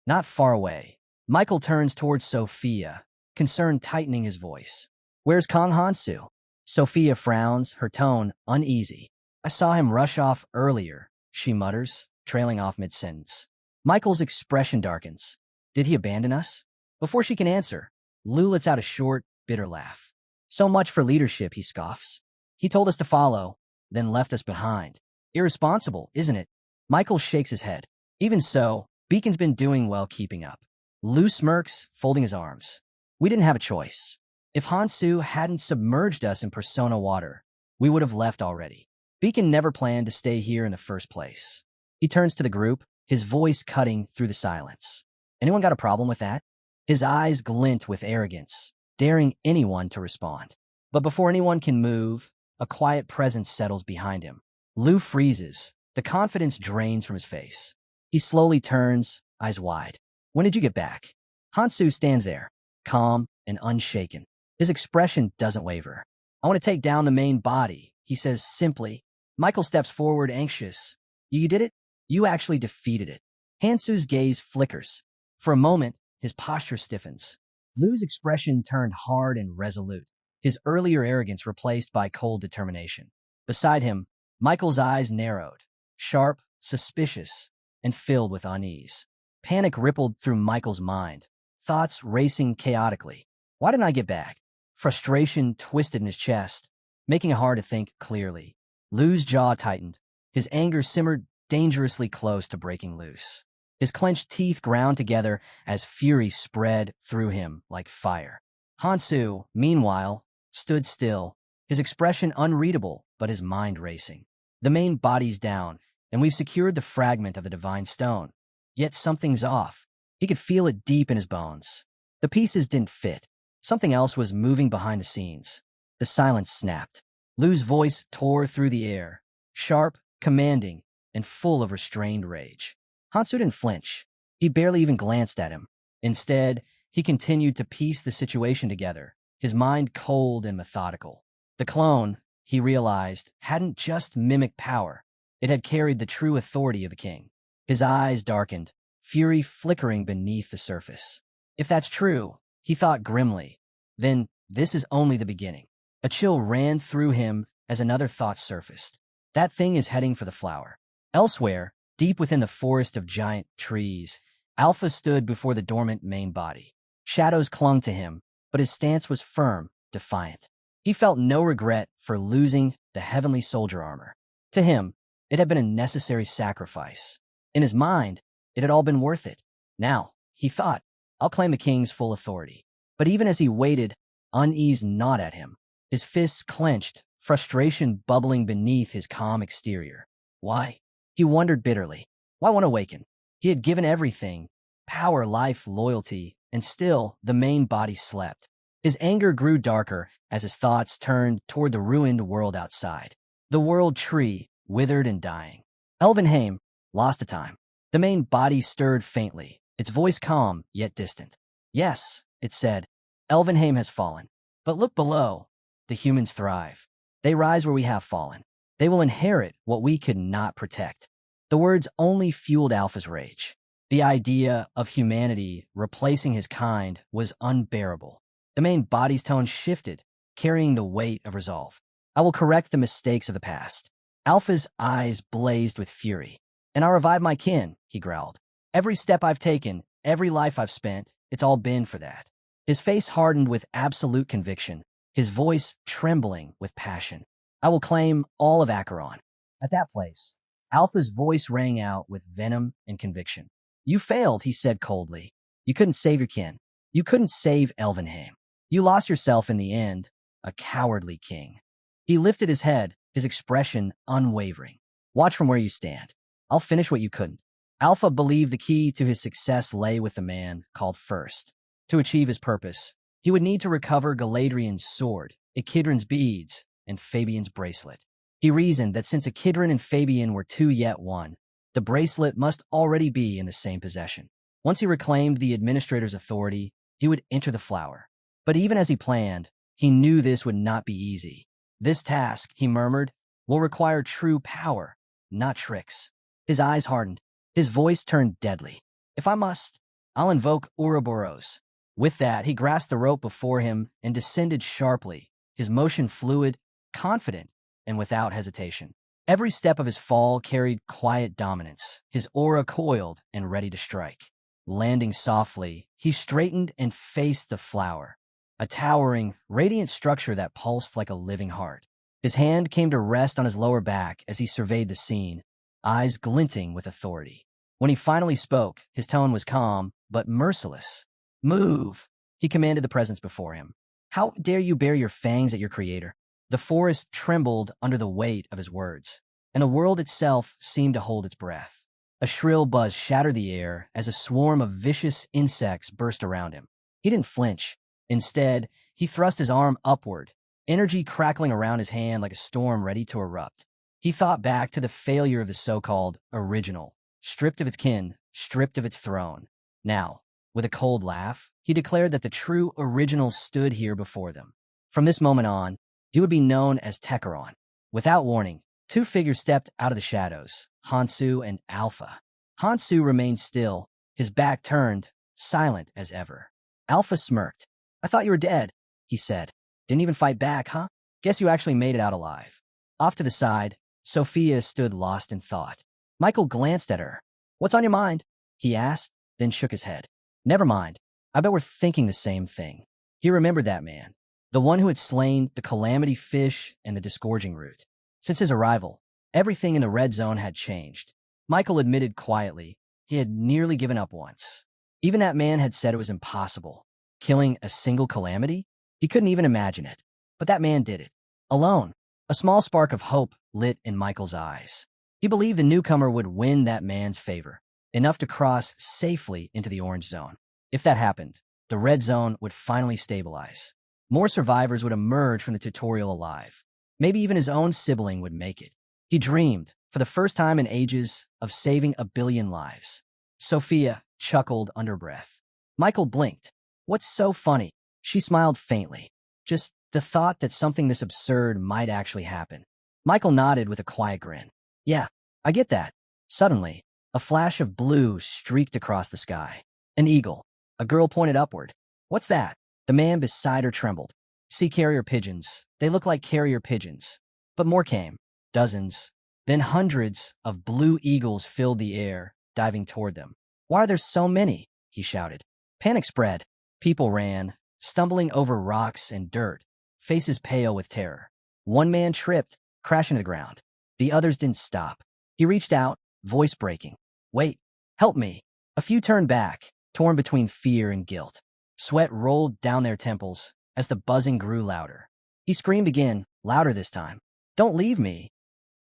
Not far away, Michael turns towards Sophia, concern tightening his voice. "Where's Kong Hansu?" Sophia frowns, her tone uneasy. "I saw him rush off earlier," she mutters, trailing off mid-sentence. Michael's expression darkens. "Did he abandon us?" Before she can answer, Lou lets out a short, bitter laugh. "So much for leadership," he scoffs. "He told us to follow, then left us behind. Irresponsible, isn't it?" Michael shakes his head. "Even so, Beacon's been doing well keeping up." Lou smirks, folding his arms. "We didn't have a choice. If Hansu hadn't submerged us in Persona water, we would have left already. Beacon never planned to stay here in the first place." He turns to the group, his voice cutting through the silence. "Anyone got a problem with that?" His eyes glint with arrogance, daring anyone to respond. But before anyone can move, a quiet presence settles behind him. Lou freezes. The confidence drains from his face. He slowly turns, eyes wide. "When did you get back?" Hansu stands there, calm and unshaken. His expression doesn't waver. "I want to take down the main body," he says simply. Michael steps forward, anxious. "You did it? You actually defeated it." Hansu's gaze flickers. For a moment, his posture stiffens. Lu's expression turned hard and resolute, his earlier arrogance replaced by cold determination. Beside him, Michael's eyes narrowed, sharp, suspicious, and filled with unease. Panic rippled through Michael's mind, thoughts racing chaotically. Why didn't I get back? Frustration twisted in his chest, making it hard to think clearly. Lu's jaw tightened. His anger simmered dangerously close to breaking loose. His clenched teeth ground together as fury spread through him like fire. Hansu, meanwhile, stood still, his expression unreadable but his mind racing. The main body's down, and we've secured the fragment of the divine stone. Yet something's off. He could feel it deep in his bones. The pieces didn't fit. Something else was moving behind the scenes. The silence snapped. Lu's voice tore through the air, sharp, commanding, and full of restrained rage. Hansu didn't flinch. He barely even glanced at him. Instead, he continued to piece the situation together, his mind cold and methodical. The clone, he realized, hadn't just mimicked power. It had carried the true authority of the king. His eyes darkened, fury flickering beneath the surface. If that's true, he thought grimly, then this is only the beginning. A chill ran through him as another thought surfaced. That thing is heading for the flower. Elsewhere, deep within the forest of giant trees, Alpha stood before the dormant main body. Shadows clung to him, but his stance was firm, defiant. He felt no regret for losing the heavenly soldier armor. To him, it had been a necessary sacrifice. In his mind, it had all been worth it. Now, he thought, I'll claim the king's full authority. But even as he waited, unease gnawed at him. His fists clenched, frustration bubbling beneath his calm exterior. Why? He wondered bitterly. Why won't awaken? He had given everything, power, life, loyalty, and still the main body slept. His anger grew darker as his thoughts turned toward the ruined world outside. The world tree, withered and dying. Elvenheim, lost to time. The main body stirred faintly, its voice calm yet distant. Yes, it said, Elvenheim has fallen. But look below. The humans thrive. They rise where we have fallen. They will inherit what we could not protect. The words only fueled Alpha's rage. The idea of humanity replacing his kind was unbearable. The main body's tone shifted, carrying the weight of resolve. I will correct the mistakes of the past. Alpha's eyes blazed with fury. And I'll revive my kin, he growled. Every step I've taken, every life I've spent, it's all been for that. His face hardened with absolute conviction, his voice trembling with passion. I will claim all of Acheron. At that place, Alpha's voice rang out with venom and conviction. You failed, he said coldly. You couldn't save your kin. You couldn't save Elvenheim. You lost yourself in the end, a cowardly king. He lifted his head, his expression unwavering. Watch from where you stand. I'll finish what you couldn't. Alpha believed the key to his success lay with the man called First. To achieve his purpose, he would need to recover Galadriel's sword, Echidron's beads, and Fabian's bracelet. He reasoned that since Echidron and Fabian were two yet one, the bracelet must already be in the same possession. Once he reclaimed the administrator's authority, he would enter the flower. But even as he planned, he knew this would not be easy. This task, he murmured, will require true power, not tricks. His eyes hardened. His voice turned deadly. If I must, I'll invoke Ouroboros. With that, he grasped the rope before him and descended sharply, his motion fluid, confident, and without hesitation. Every step of his fall carried quiet dominance, his aura coiled and ready to strike. Landing softly, he straightened and faced the flower, a towering, radiant structure that pulsed like a living heart. His hand came to rest on his lower back as he surveyed the scene, eyes glinting with authority. When he finally spoke, his tone was calm, but merciless. Move, he commanded the presence before him. How dare you bare your fangs at your creator? The forest trembled under the weight of his words, and the world itself seemed to hold its breath. A shrill buzz shattered the air as a swarm of vicious insects burst around him. He didn't flinch. Instead, he thrust his arm upward, energy crackling around his hand like a storm ready to erupt. He thought back to the failure of the so-called original, stripped of its kin, stripped of its throne. Now, with a cold laugh, he declared that the true original stood here before them. From this moment on, he would be known as Techeron. Without warning, two figures stepped out of the shadows, Hansu and Alpha. Hansu remained still, his back turned, silent as ever. Alpha smirked. I thought you were dead, he said. Didn't even fight back, huh? Guess you actually made it out alive. Off to the side, Sophia stood lost in thought. Michael glanced at her. What's on your mind? He asked, then shook his head. Never mind. I bet we're thinking the same thing. He remembered that man, the one who had slain the calamity fish and the disgorging root. Since his arrival, everything in the red zone had changed. Michael admitted quietly he had nearly given up once. Even that man had said it was impossible. Killing a single calamity? He couldn't even imagine it. But that man did it. Alone. A small spark of hope lit in Michael's eyes. He believed the newcomer would win that man's favor, enough to cross safely into the orange zone. If that happened, the red zone would finally stabilize. More survivors would emerge from the tutorial alive. Maybe even his own sibling would make it. He dreamed, for the first time in ages, of saving 1 billion lives. Sophia chuckled under breath. Michael blinked. What's so funny? She smiled faintly. Just the thought that something this absurd might actually happen. Michael nodded with a quiet grin. Yeah, I get that. Suddenly, a flash of blue streaked across the sky. An eagle. A girl pointed upward. What's that? The man beside her trembled. See carrier pigeons. They look like carrier pigeons. But more came. Dozens. Then hundreds of blue eagles filled the air, diving toward them. Why are there so many? He shouted. Panic spread. People ran, stumbling over rocks and dirt, faces pale with terror. One man tripped, crashing to the ground. The others didn't stop. He reached out, voice breaking. Wait, help me. A few turned back, torn between fear and guilt. Sweat rolled down their temples as the buzzing grew louder. He screamed again, louder this time. Don't leave me.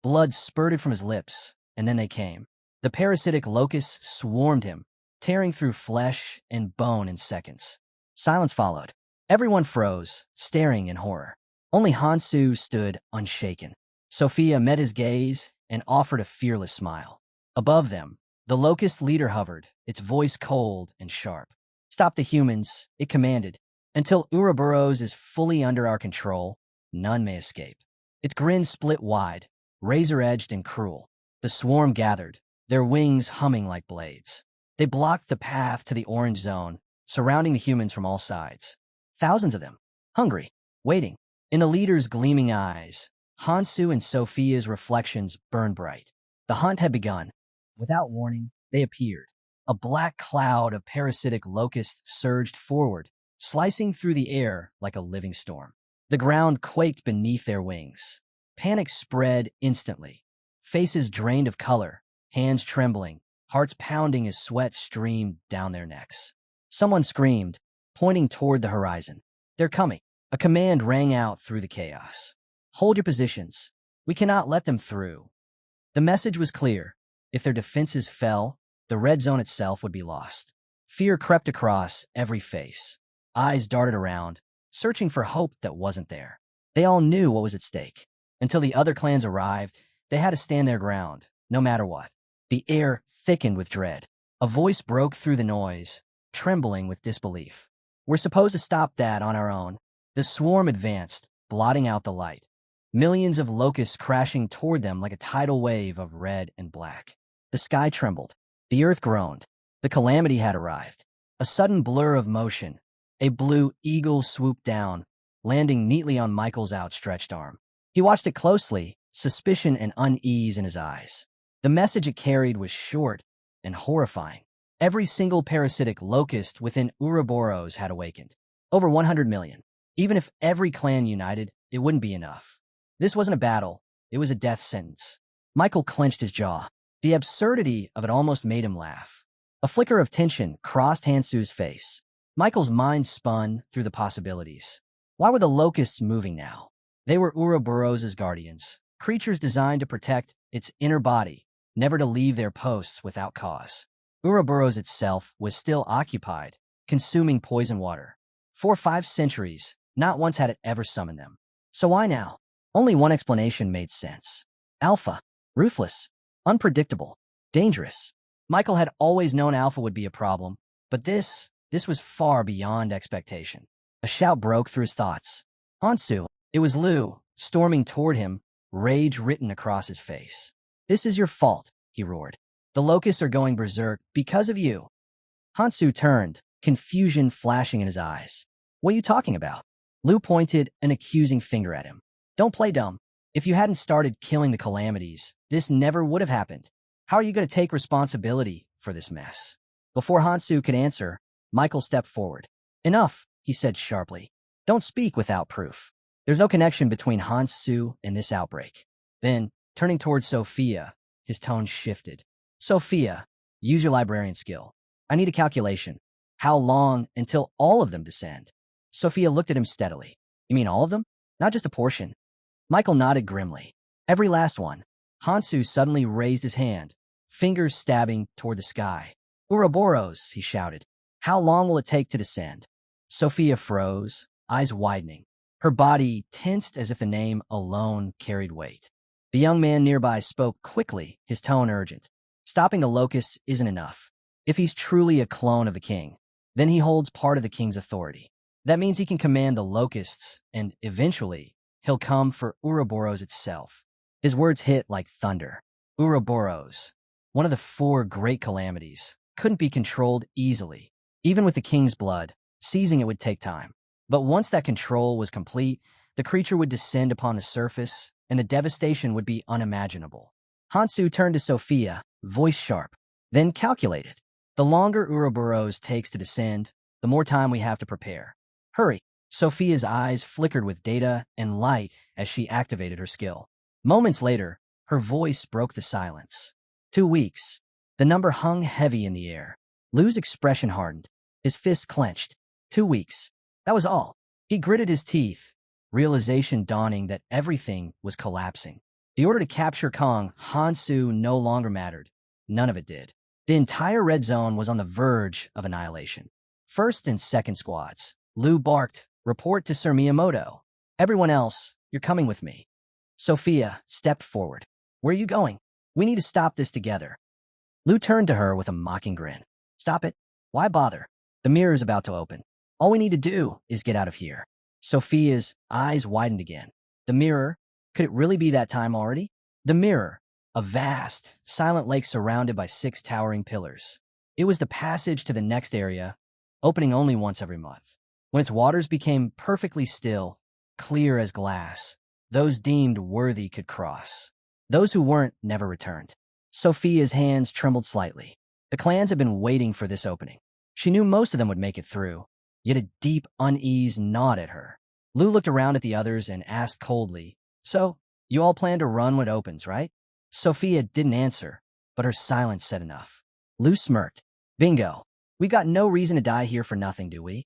Blood spurted from his lips, and then they came. The parasitic locusts swarmed him, tearing through flesh and bone in seconds. Silence followed. Everyone froze, staring in horror. Only Hansu stood unshaken. Sophia met his gaze and offered a fearless smile. Above them, the locust leader hovered, its voice cold and sharp. Stop the humans, it commanded. Until Ouroboros is fully under our control, none may escape. Its grin split wide, razor-edged and cruel. The swarm gathered, their wings humming like blades. They blocked the path to the orange zone, surrounding the humans from all sides. Thousands of them, hungry, waiting. In the leader's gleaming eyes, Hansu and Sophia's reflections burned bright. The hunt had begun. Without warning, they appeared. A black cloud of parasitic locusts surged forward, slicing through the air like a living storm. The ground quaked beneath their wings. Panic spread instantly. Faces drained of color, hands trembling, hearts pounding as sweat streamed down their necks. Someone screamed, pointing toward the horizon. They're coming. A command rang out through the chaos. Hold your positions. We cannot let them through. The message was clear. If their defenses fell, the red zone itself would be lost. Fear crept across every face. Eyes darted around, searching for hope that wasn't there. They all knew what was at stake. Until the other clans arrived, they had to stand their ground, no matter what. The air thickened with dread. A voice broke through the noise, trembling with disbelief. We're supposed to stop that on our own. The swarm advanced, blotting out the light. Millions of locusts crashing toward them like a tidal wave of red and black. The sky trembled. The earth groaned. The calamity had arrived. A sudden blur of motion. A blue eagle swooped down, landing neatly on Michael's outstretched arm. He watched it closely, suspicion and unease in his eyes. The message it carried was short and horrifying. Every single parasitic locust within Ouroboros had awakened. Over 100 million. Even if every clan united, it wouldn't be enough. This wasn't a battle. It was a death sentence. Michael clenched his jaw. The absurdity of it almost made him laugh. A flicker of tension crossed Hansu's face. Michael's mind spun through the possibilities. Why were the locusts moving now? They were Ouroboros' guardians, creatures designed to protect its inner body, never to leave their posts without cause. Ouroboros itself was still occupied, consuming poison water. For 5 centuries, not once had it ever summoned them. So why now? Only one explanation made sense. Alpha. Ruthless. Unpredictable. Dangerous. Michael had always known Alpha would be a problem, but this was far beyond expectation. A shout broke through his thoughts. Hansu. It was Liu, storming toward him, rage written across his face. This is your fault, he roared. The locusts are going berserk because of you. Hansu turned, confusion flashing in his eyes. What are you talking about? Lu pointed an accusing finger at him. Don't play dumb. If you hadn't started killing the calamities, this never would have happened. How are you going to take responsibility for this mess? Before Hansu could answer, Michael stepped forward. Enough, he said sharply. Don't speak without proof. There's no connection between Hansu and this outbreak. Then, turning towards Sophia, his tone shifted. Sophia, use your librarian skill. I need a calculation. How long until all of them descend? Sophia looked at him steadily. You mean all of them? Not just a portion. Michael nodded grimly. Every last one. Hansu suddenly raised his hand, fingers stabbing toward the sky. Ouroboros, he shouted. How long will it take to descend? Sophia froze, eyes widening. Her body tensed as if the name alone carried weight. The young man nearby spoke quickly, his tone urgent. Stopping the locusts isn't enough. If he's truly a clone of the king, then he holds part of the king's authority. That means he can command the locusts, and eventually, he'll come for Ouroboros itself. His words hit like thunder. Ouroboros, one of the 4 great calamities, couldn't be controlled easily. Even with the king's blood, seizing it would take time. But once that control was complete, the creature would descend upon the surface, and the devastation would be unimaginable. Hansu turned to Sophia, voice sharp, then calculated. The longer Ouroboros takes to descend, the more time we have to prepare. Hurry. Sophia's eyes flickered with data and light as she activated her skill. Moments later, her voice broke the silence. 2 weeks. The number hung heavy in the air. Lu's expression hardened. His fists clenched. 2 weeks. That was all. He gritted his teeth, realization dawning that everything was collapsing. The order to capture Kong Hansu no longer mattered. None of it did. The entire red zone was on the verge of annihilation. First and second squads. Lu barked, report to Sir Miiamoto. Everyone else, you're coming with me. Sophia stepped forward. Where are you going? We need to stop this together. Lu turned to her with a mocking grin. Stop it. Why bother? The mirror's about to open. All we need to do is get out of here. Sophia's eyes widened again. The mirror? Could it really be that time already? The mirror, a vast, silent lake surrounded by 6 towering pillars. It was the passage to the next area, opening only once every month. When its waters became perfectly still, clear as glass, those deemed worthy could cross. Those who weren't never returned. Sophia's hands trembled slightly. The clans had been waiting for this opening. She knew most of them would make it through, yet a deep unease gnawed at her. Lu looked around at the others and asked coldly, So, you all plan to run when it opens, right? Sophia didn't answer, but her silence said enough. Lu smirked. Bingo. We got no reason to die here for nothing, do we?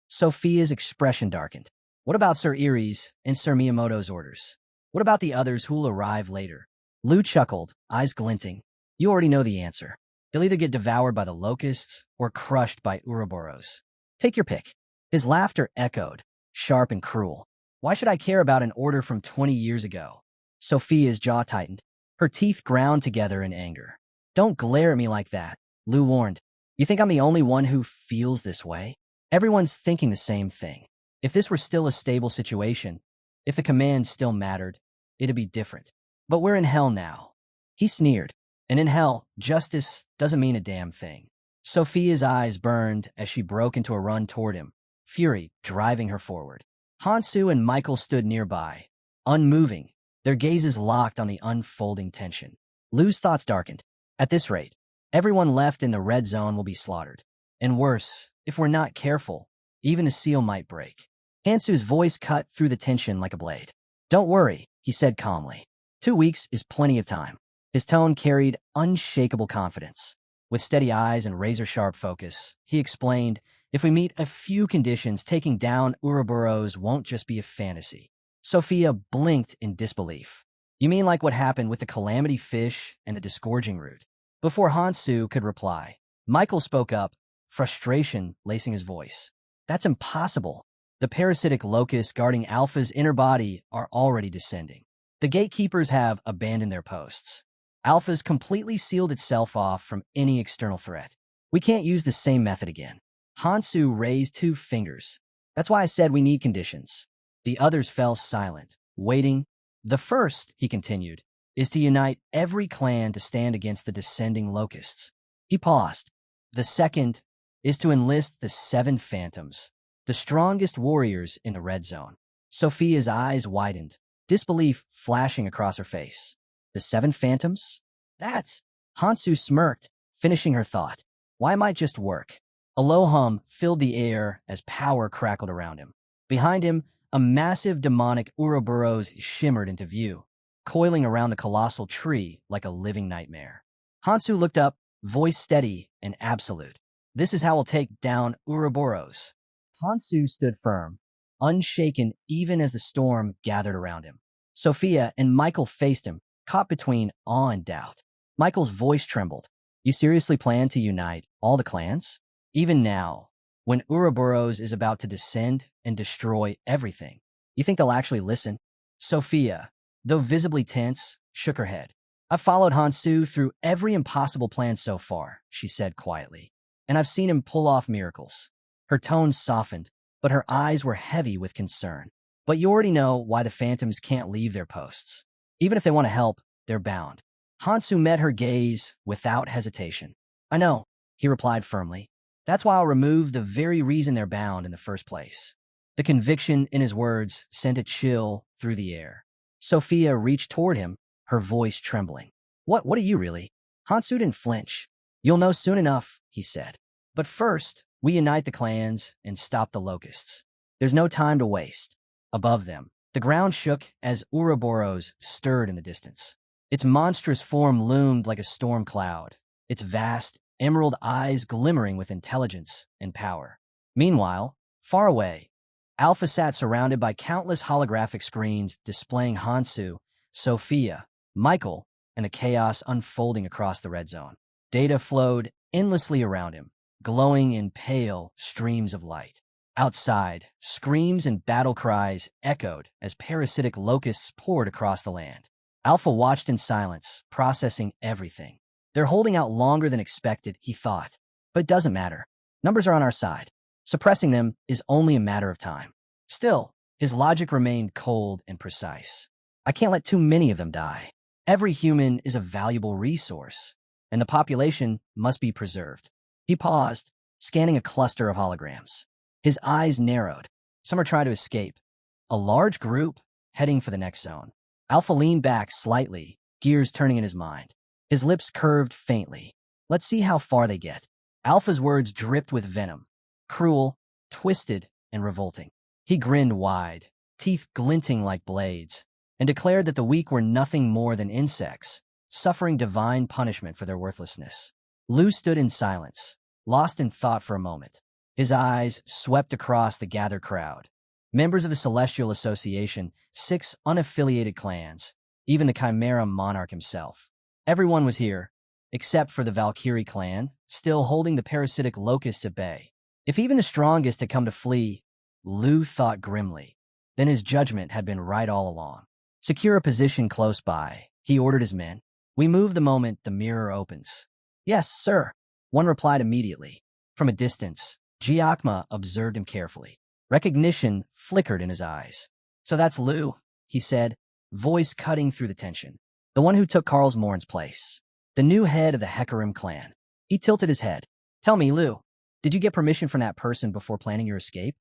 Sophia's expression darkened. What about Sir Erie's and Sir Miiamoto's orders? What about the others who'll arrive later? Lu chuckled, eyes glinting. You already know the answer. They'll either get devoured by the locusts or crushed by Ouroboros. Take your pick. His laughter echoed, sharp and cruel. Why should I care about an order from 20 years ago? Sophia's jaw tightened. Her teeth ground together in anger. Don't glare at me like that, Lu warned. You think I'm the only one who feels this way? Everyone's thinking the same thing. If this were still a stable situation, if the command still mattered, it'd be different. But we're in hell now. He sneered. And in hell, justice doesn't mean a damn thing. Sophia's eyes burned as she broke into a run toward him, fury driving her forward. Hansu and Michael stood nearby, unmoving, their gazes locked on the unfolding tension. Lu's thoughts darkened. At this rate, everyone left in the red zone will be slaughtered. And worse, if we're not careful, even the seal might break. Hansu's voice cut through the tension like a blade. Don't worry, he said calmly. 2 weeks is plenty of time. His tone carried unshakable confidence. With steady eyes and razor-sharp focus, he explained, if we meet a few conditions, taking down Ouroboros won't just be a fantasy. Sophia blinked in disbelief. You mean like what happened with the calamity fish and the disgorging root? Before Hansu could reply, Michael spoke up, frustration lacing his voice. That's impossible. The parasitic locusts guarding Alpha's inner body are already descending. The gatekeepers have abandoned their posts. Alpha's completely sealed itself off from any external threat. We can't use the same method again. Hansu raised 2 fingers. That's why I said we need conditions. The others fell silent, waiting. The first, he continued, is to unite every clan to stand against the descending locusts. He paused. The second, is to enlist the 7 Phantoms, the strongest warriors in the red zone. Sophia's eyes widened, disbelief flashing across her face. The 7 Phantoms? That's... Hansu smirked, finishing her thought. Why might just work? A low hum filled the air as power crackled around him. Behind him, a massive demonic Ouroboros shimmered into view, coiling around the colossal tree like a living nightmare. Hansu looked up, voice steady and absolute. This is how we'll take down Ouroboros. Hansu stood firm, unshaken even as the storm gathered around him. Sophia and Michael faced him, caught between awe and doubt. Michael's voice trembled. You seriously plan to unite all the clans? Even now, when Ouroboros is about to descend and destroy everything, you think they'll actually listen? Sophia, though visibly tense, shook her head. I've followed Hansu through every impossible plan so far, she said quietly, and I've seen him pull off miracles. Her tone softened, but her eyes were heavy with concern. But you already know why the Phantoms can't leave their posts. Even if they want to help, they're bound. Hansu met her gaze without hesitation. I know, he replied firmly. That's why I'll remove the very reason they're bound in the first place. The conviction in his words sent a chill through the air. Sophia reached toward him, her voice trembling. What are you really? Hansu didn't flinch. You'll know soon enough, he said. But first, we unite the clans and stop the locusts. There's no time to waste. Above them, the ground shook as Ouroboros stirred in the distance. Its monstrous form loomed like a storm cloud, its vast, emerald eyes glimmering with intelligence and power. Meanwhile, far away, Alpha sat surrounded by countless holographic screens displaying Hansu, Sophia, Michael, and the chaos unfolding across the red zone. Data flowed endlessly around him, glowing in pale streams of light. Outside, screams and battle cries echoed as parasitic locusts poured across the land. Alpha watched in silence, processing everything. They're holding out longer than expected, he thought. But it doesn't matter. Numbers are on our side. Suppressing them is only a matter of time. Still, his logic remained cold and precise. I can't let too many of them die. Every human is a valuable resource, and the population must be preserved. He paused, scanning a cluster of holograms. His eyes narrowed. Some are trying to escape. A large group heading for the next zone. Alpha leaned back slightly, gears turning in his mind. His lips curved faintly. Let's see how far they get. Alpha's words dripped with venom. Cruel, twisted, and revolting. He grinned wide, teeth glinting like blades, and declared that the weak were nothing more than insects, suffering divine punishment for their worthlessness. Lu stood in silence, lost in thought for a moment. His eyes swept across the gathered crowd. Members of the Celestial Association, 6 unaffiliated clans, even the Chimera Monarch himself. Everyone was here, except for the Valkyrie clan, still holding the parasitic locusts at bay. If even the strongest had come to flee, Lu thought grimly, then his judgment had been right all along. Secure a position close by, he ordered his men. We move the moment the mirror opens. Yes, sir, one replied immediately. From a distance, Giacomo observed him carefully. Recognition flickered in his eyes. So that's Lu, he said, voice cutting through the tension. The one who took Karlsmorn's place. The new head of the Hecarim clan. He tilted his head. Tell me, Lu, did you get permission from that person before planning your escape?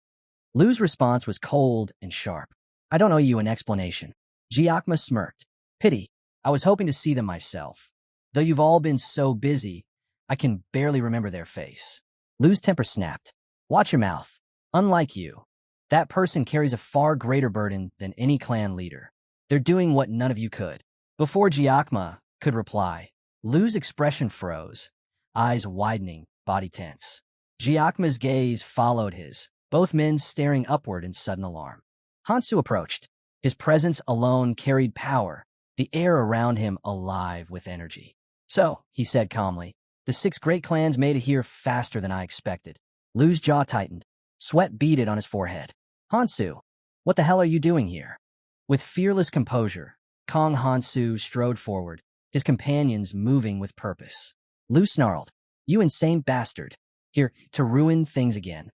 Lu's response was cold and sharp. I don't owe you an explanation. Giacomo smirked. Pity. I was hoping to see them myself. Though you've all been so busy, I can barely remember their face. Lu's temper snapped. Watch your mouth. Unlike you, that person carries a far greater burden than any clan leader. They're doing what none of you could. Before Giacomo could reply, Lu's expression froze, eyes widening, body tense. Giacomo's gaze followed his, both men staring upward in sudden alarm. Hansu approached. His presence alone carried power, the air around him alive with energy. So, he said calmly, the 6 great clans made it here faster than I expected. Lu's jaw tightened. Sweat beaded on his forehead. Hansu, what the hell are you doing here? With fearless composure, Kong Hansu strode forward, his companions moving with purpose. Lu snarled, you insane bastard. Here, to ruin things again.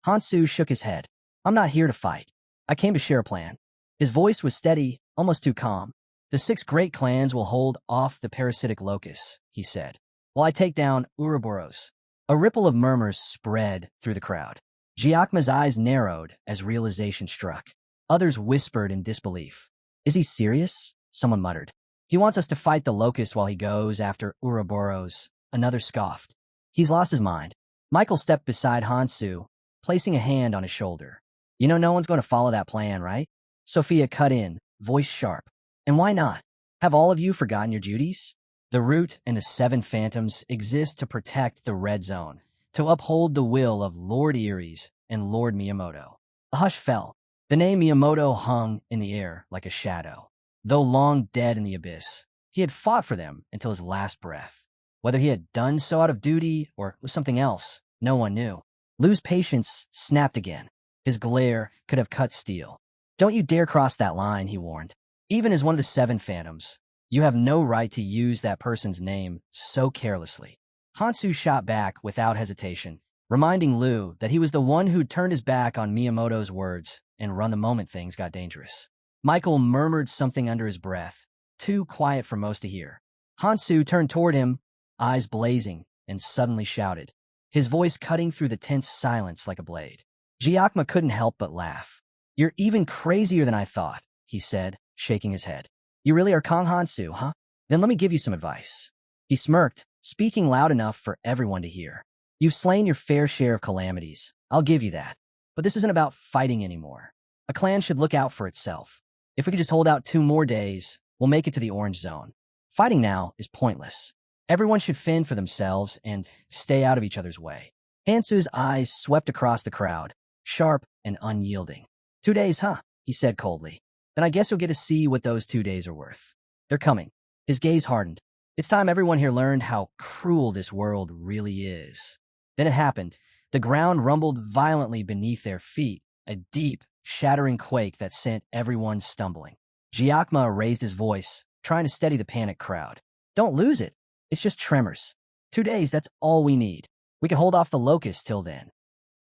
Hansu shook his head. I'm not here to fight. I came to share a plan. His voice was steady, almost too calm. The 6 great clans will hold off the parasitic locusts, he said, while I take down Ouroboros. A ripple of murmurs spread through the crowd. Giacoma's eyes narrowed as realization struck. Others whispered in disbelief. Is he serious? Someone muttered. He wants us to fight the locust while he goes after Ouroboros. Another scoffed. He's lost his mind. Michael stepped beside Hansu, placing a hand on his shoulder. You know no one's going to follow that plan, right? Sophia cut in, voice sharp. And why not? Have all of you forgotten your duties? The Root and the Seven Phantoms exist to protect the Red Zone, to uphold the will of Lord Erie's and Lord Miiamoto. A hush fell. The name Miiamoto hung in the air like a shadow. Though long dead in the abyss, he had fought for them until his last breath. Whether he had done so out of duty or was something else, no one knew. Lu's patience snapped again. His glare could have cut steel. Don't you dare cross that line, he warned. Even as one of the Seven Phantoms, you have no right to use that person's name so carelessly. Hansu shot back without hesitation, reminding Lu that he was the one who'd turned his back on Miyamoto's words and run the moment things got dangerous. Michael murmured something under his breath, too quiet for most to hear. Hansu turned toward him, eyes blazing, and suddenly shouted, his voice cutting through the tense silence like a blade. Giacomo couldn't help but laugh. You're even crazier than I thought, he said, shaking his head. You really are Kong Hansu, huh? Then let me give you some advice. He smirked, speaking loud enough for everyone to hear. You've slain your fair share of calamities. I'll give you that. But this isn't about fighting anymore. A clan should look out for itself. If we could just hold out 2 more days, we'll make it to the Orange Zone. Fighting now is pointless. Everyone should fend for themselves and stay out of each other's way. Hansu's eyes swept across the crowd, sharp and unyielding. 2 days, huh? He said coldly. Then I guess you'll get to see what those 2 days are worth. They're coming. His gaze hardened. It's time everyone here learned how cruel this world really is. Then it happened. The ground rumbled violently beneath their feet, a deep, shattering quake that sent everyone stumbling. Giacomo raised his voice, trying to steady the panicked crowd. Don't lose it. It's just tremors. 2 days, that's all we need. We can hold off the locusts till then.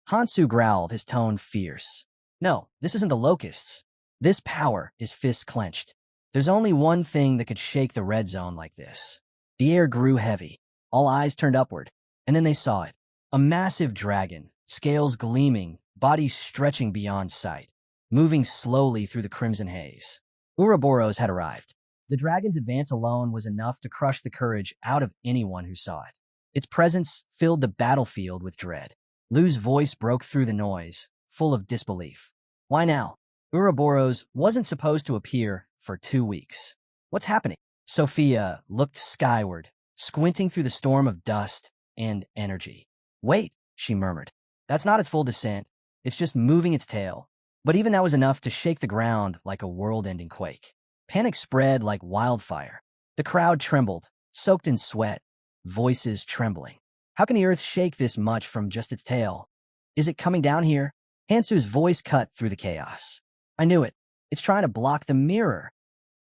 Hansu growled, his tone fierce. No, this isn't the locusts. This power is fists clenched. There's only one thing that could shake the Red Zone like this. The air grew heavy. All eyes turned upward, and then they saw it. A massive dragon, scales gleaming, body stretching beyond sight, moving slowly through the crimson haze. Ouroboros had arrived. The dragon's advance alone was enough to crush the courage out of anyone who saw it. Its presence filled the battlefield with dread. Lu's voice broke through the noise, full of disbelief. Why now? Ouroboros wasn't supposed to appear for 2 weeks. What's happening? Sophia looked skyward, squinting through the storm of dust and energy. Wait, she murmured. That's not its full descent. It's just moving its tail. But even that was enough to shake the ground like a world-ending quake. Panic spread like wildfire. The crowd trembled, soaked in sweat, voices trembling. How can the earth shake this much from just its tail? Is it coming down here? Hansu's voice cut through the chaos. I knew it. It's trying to block the mirror.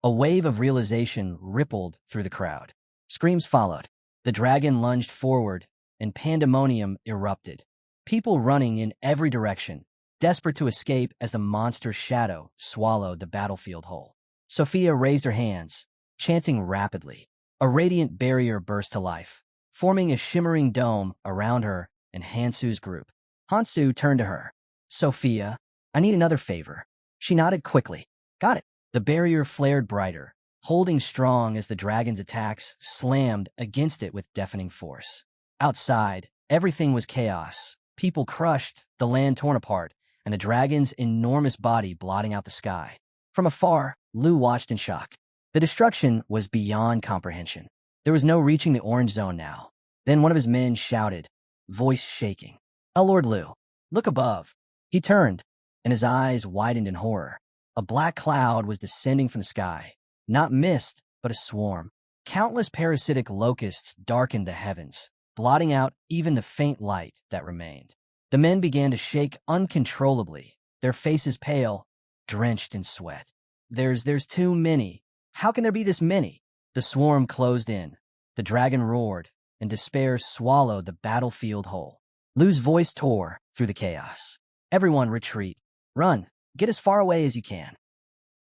A wave of realization rippled through the crowd. Screams followed. The dragon lunged forward, and pandemonium erupted. People running in every direction, desperate to escape as the monster's shadow swallowed the battlefield whole. Sophia raised her hands, chanting rapidly. A radiant barrier burst to life, forming a shimmering dome around her and Hansu's group. Hansu turned to her. Sophia, I need another favor. She nodded quickly. Got it. The barrier flared brighter, holding strong as the dragon's attacks slammed against it with deafening force. Outside, everything was chaos. People crushed, the land torn apart, and the dragon's enormous body blotting out the sky. From afar, Lu watched in shock. The destruction was beyond comprehension. There was no reaching the Orange Zone now. Then one of his men shouted, voice shaking. Lord Lu, look above. He turned, and his eyes widened in horror. A black cloud was descending from the sky. Not mist, but a swarm. Countless parasitic locusts darkened the heavens, blotting out even the faint light that remained. The men began to shake uncontrollably, their faces pale, drenched in sweat. There's too many. How can there be this many? The swarm closed in. The dragon roared, and despair swallowed the battlefield whole. Lu's voice tore through the chaos. Everyone retreat. Run. Get as far away as you can.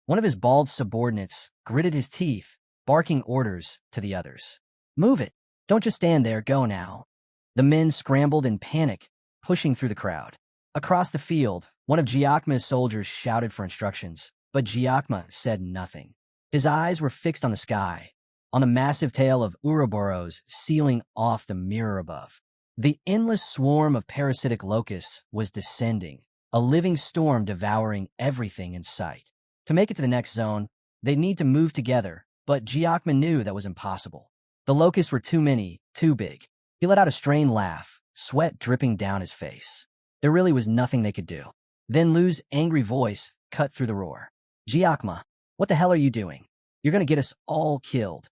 One of his bald subordinates gritted his teeth, barking orders to the others. Move it. Don't just stand there. Go now. The men scrambled in panic, pushing through the crowd. Across the field, one of Giacoma's soldiers shouted for instructions, but Giacomo said nothing. His eyes were fixed on the sky, on the massive tail of Ouroboros sealing off the mirror above. The endless swarm of parasitic locusts was descending, a living storm devouring everything in sight. To make it to the next zone, they'd need to move together, but Giacomo knew that was impossible. The locusts were too many, too big. He let out a strained laugh, sweat dripping down his face. There really was nothing they could do. Then Lu's angry voice cut through the roar. Giacomo, what the hell are you doing? You're going to get us all killed.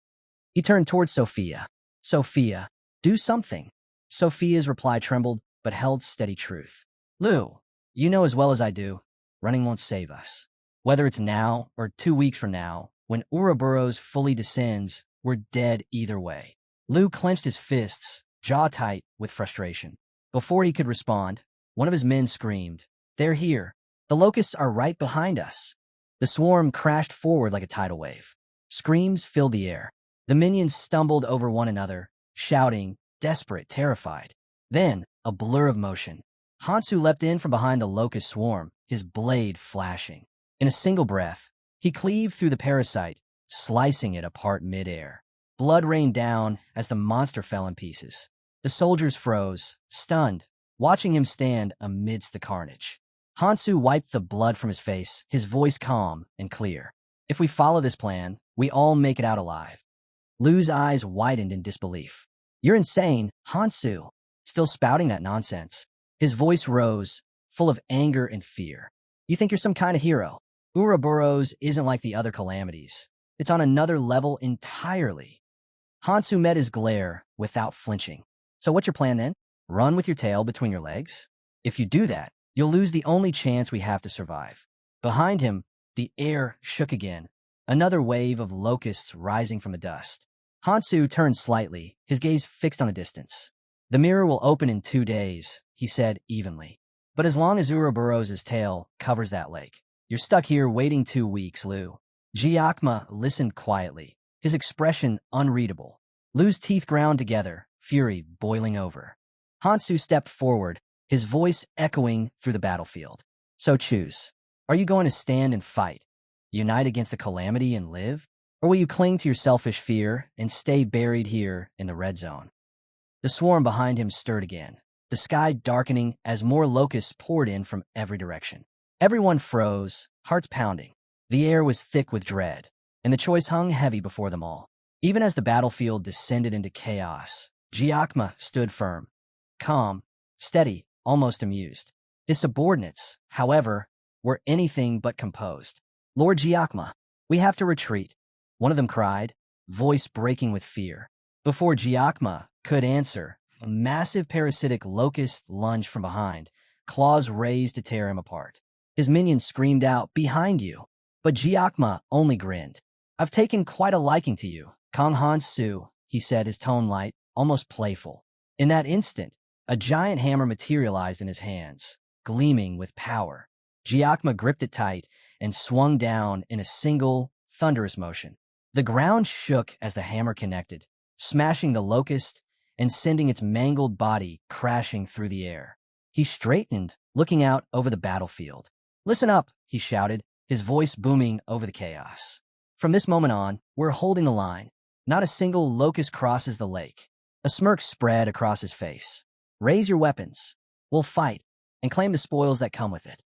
He turned towards Sophia. Sophia, do something. Sophia's reply trembled, but held steady truth. Lu, you know as well as I do, running won't save us. Whether it's now or 2 weeks from now, when Ouroboros fully descends, we're dead either way. Lu clenched his fists, jaw tight with frustration. Before he could respond, one of his men screamed, They're here. The locusts are right behind us. The swarm crashed forward like a tidal wave. Screams filled the air. The minions stumbled over one another, shouting, desperate, terrified. Then, a blur of motion. Hansu leapt in from behind the locust swarm, his blade flashing. In a single breath, he cleaved through the parasite, slicing it apart mid-air. Blood rained down as the monster fell in pieces. The soldiers froze, stunned, watching him stand amidst the carnage. Hansu wiped the blood from his face, his voice calm and clear. If we follow this plan, we all make it out alive. Lu's eyes widened in disbelief. You're insane, Hansu. Still spouting that nonsense. His voice rose, full of anger and fear. You think you're some kind of hero? Ouroboros isn't like the other calamities. It's on another level entirely. Hansu met his glare without flinching. So what's your plan then? Run with your tail between your legs? If you do that, you'll lose the only chance we have to survive. Behind him, the air shook again, another wave of locusts rising from the dust. Hansu turned slightly, his gaze fixed on the distance. The mirror will open in 2 days, he said evenly. But as long as Ouroboros' tail covers that lake, you're stuck here waiting 2 weeks, Lu. Giacomo listened quietly, his expression unreadable. Lu's teeth ground together, fury boiling over. Hansu stepped forward, his voice echoing through the battlefield. So choose. Are you going to stand and fight, unite against the calamity and live? Or will you cling to your selfish fear and stay buried here in the red zone? The swarm behind him stirred again, the sky darkening as more locusts poured in from every direction. Everyone froze, hearts pounding. The air was thick with dread, and the choice hung heavy before them all. Even as the battlefield descended into chaos, Giacomo stood firm, calm, steady, almost amused. His subordinates, however, were anything but composed. Lord Giacomo, we have to retreat, one of them cried, voice breaking with fear. Before Giacomo could answer, a massive parasitic locust lunged from behind, claws raised to tear him apart. His minions screamed out, behind you. But Giacomo only grinned. I've taken quite a liking to you, Kong Hansu, he said, his tone light, almost playful. In that instant, a giant hammer materialized in his hands, gleaming with power. Giacomo gripped it tight and swung down in a single, thunderous motion. The ground shook as the hammer connected, smashing the locust and sending its mangled body crashing through the air. He straightened, looking out over the battlefield. Listen up, he shouted, his voice booming over the chaos. From this moment on, we're holding the line. Not a single locust crosses the lake. A smirk spread across his face. Raise your weapons. We'll fight, and claim the spoils that come with it.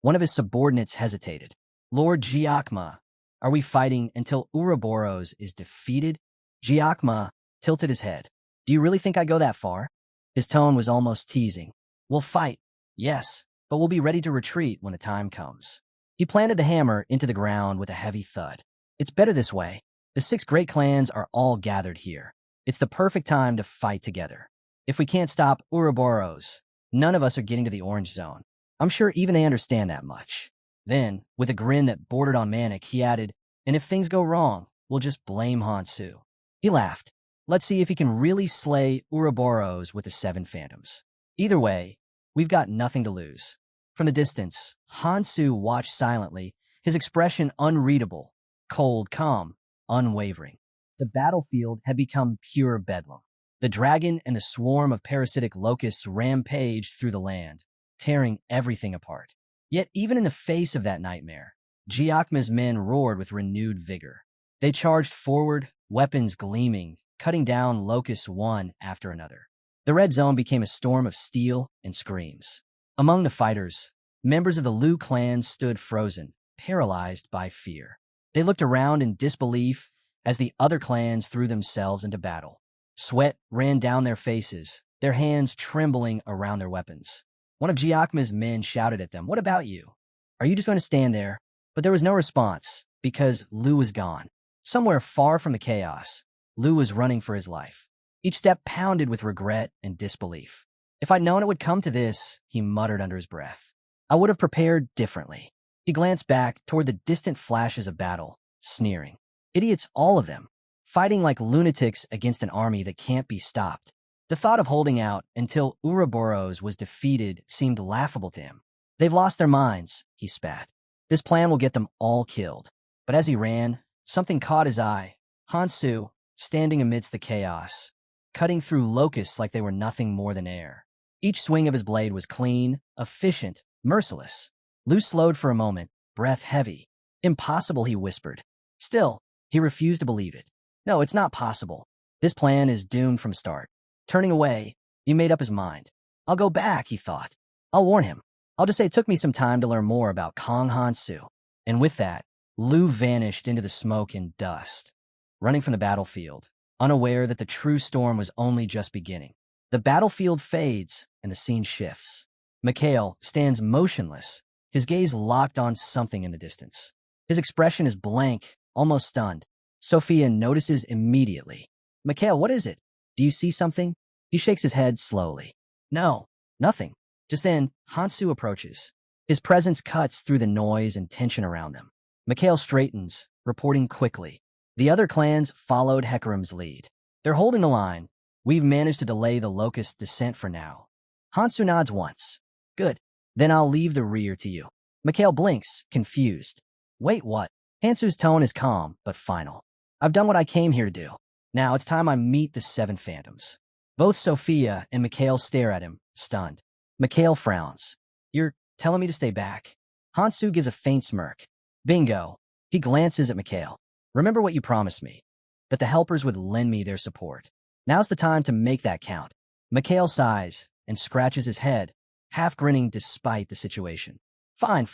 One of his subordinates hesitated. Lord Giacomo, are we fighting until Ouroboros is defeated? Giacomo tilted his head. Do you really think I go that far? His tone was almost teasing. We'll fight, yes, but we'll be ready to retreat when the time comes. He planted the hammer into the ground with a heavy thud. It's better this way. The 6 great clans are all gathered here. It's the perfect time to fight together. If we can't stop Ouroboros, none of us are getting to the orange zone. I'm sure even they understand that much. Then, with a grin that bordered on manic, he added, and if things go wrong, we'll just blame Hansu. He laughed. Let's see if he can really slay Ouroboros with the 7 phantoms. Either way, we've got nothing to lose. From the distance, Hansu watched silently, his expression unreadable, cold, calm, unwavering. The battlefield had become pure bedlam. The dragon and the swarm of parasitic locusts rampaged through the land, tearing everything apart. Yet even in the face of that nightmare, Giacoma's men roared with renewed vigor. They charged forward, weapons gleaming, cutting down locusts one after another. The red zone became a storm of steel and screams. Among the fighters, members of the Liu clan stood frozen, paralyzed by fear. They looked around in disbelief as the other clans threw themselves into battle. Sweat ran down their faces, their hands trembling around their weapons. One of Giacoma's men shouted at them, "What about you? Are you just going to stand there?" But there was no response, because Liu was gone. Somewhere far from the chaos, Liu was running for his life. Each step pounded with regret and disbelief. "If I'd known it would come to this," he muttered under his breath, "I would have prepared differently." He glanced back toward the distant flashes of battle, sneering. Idiots, all of them, fighting like lunatics against an army that can't be stopped. The thought of holding out until Ouroboros was defeated seemed laughable to him. "They've lost their minds," he spat. "This plan will get them all killed." But as he ran, something caught his eye. Hansu, standing amidst the chaos, cutting through locusts like they were nothing more than air. Each swing of his blade was clean, efficient, merciless. Liu slowed for a moment, breath heavy. "Impossible," he whispered. Still, he refused to believe it. "No, it's not possible. This plan is doomed from start." Turning away, he made up his mind. "I'll go back," he thought. "I'll warn him. I'll just say it took me some time to learn more about Kong Hansu." And with that, Liu vanished into the smoke and dust, running from the battlefield, unaware that the true storm was only just beginning. The battlefield fades, and the scene shifts. Mikhail stands motionless, his gaze locked on something in the distance. His expression is blank, almost stunned. Sophia notices immediately. "Mikhail, what is it? Do you see something?" He shakes his head slowly. "No, nothing." Just then, Hansu approaches. His presence cuts through the noise and tension around them. Mikhail straightens, reporting quickly. The other clans followed Hecarim's lead. "They're holding the line. We've managed to delay the locust descent for now." Hansu nods once. "Good. Then I'll leave the rear to you." Mikhail blinks, confused. "Wait, what?" Hansu's tone is calm, but final. "I've done what I came here to do. Now it's time I meet the seven phantoms." Both Sophia and Mikhail stare at him, stunned. Mikhail frowns. "You're telling me to stay back?" Hansu gives a faint smirk. "Bingo." He glances at Mikhail. "Remember what you promised me, that the helpers would lend me their support. Now's the time to make that count." Mikhail sighs and scratches his head, half grinning despite the situation. Fine.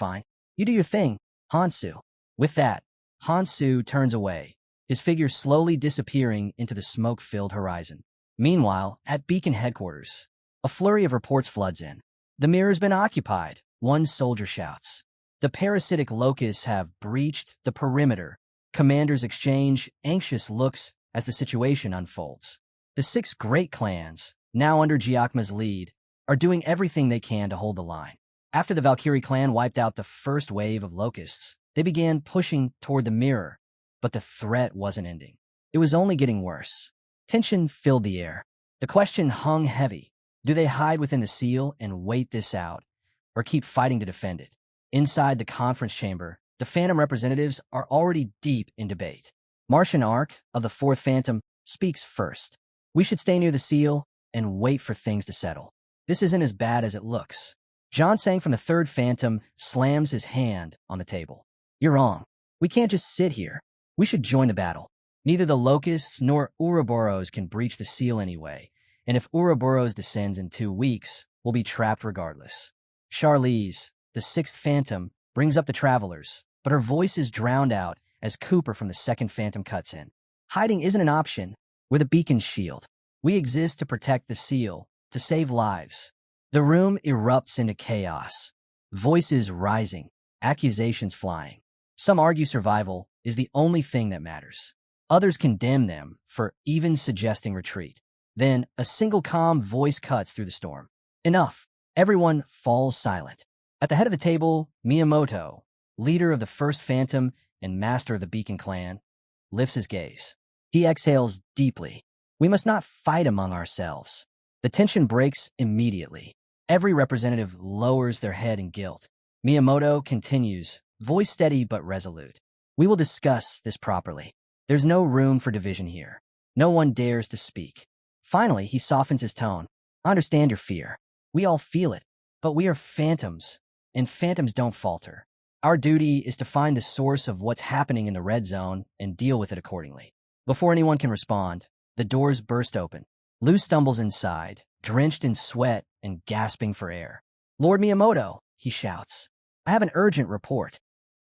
You do your thing, Hansu." With that, Hansu turns away, his figure slowly disappearing into the smoke-filled horizon. Meanwhile, at Beacon headquarters, a flurry of reports floods in. "The mirror's been occupied," one soldier shouts. "The parasitic locusts have breached the perimeter." Commanders exchange anxious looks as the situation unfolds. The six great clans, now under Giacoma's lead, are doing everything they can to hold the line. After the Valkyrie clan wiped out the first wave of locusts, they began pushing toward the mirror, but the threat wasn't ending. It was only getting worse. Tension filled the air. The question hung heavy. Do they hide within the seal and wait this out, or keep fighting to defend it? Inside the conference chamber, the Phantom representatives are already deep in debate. Martian Ark, of the Fourth Phantom, speaks first. "We should stay near the seal and wait for things to settle. This isn't as bad as it looks." John Sang from the Third Phantom slams his hand on the table. "You're wrong. We can't just sit here. We should join the battle. Neither the locusts nor Ouroboros can breach the seal anyway, and if Ouroboros descends in 2 weeks, we'll be trapped regardless." Charlize, the Sixth Phantom, brings up the travelers, but her voice is drowned out as Cooper from the Second Phantom cuts in. "Hiding isn't an option. We're the beacon's shield. We exist to protect the seal, to save lives." The room erupts into chaos. Voices rising, accusations flying. Some argue survival is the only thing that matters. Others condemn them for even suggesting retreat. Then a single calm voice cuts through the storm. "Enough." Everyone falls silent. At the head of the table, Miiamoto, leader of the First Phantom and master of the Beacon clan, lifts his gaze. He exhales deeply. "We must not fight among ourselves." The tension breaks immediately. Every representative lowers their head in guilt. Miiamoto continues, voice steady but resolute. "We will discuss this properly. There's no room for division here. No one dares to speak. Finally, he softens his tone. I understand your fear. We all feel it. But we are phantoms, and phantoms don't falter. Our duty is to find the source of what's happening in the red zone and deal with it accordingly. Before anyone can respond, the doors burst open. Lou stumbles inside, drenched in sweat and gasping for air. Lord Miiamoto, he shouts. I have an urgent report.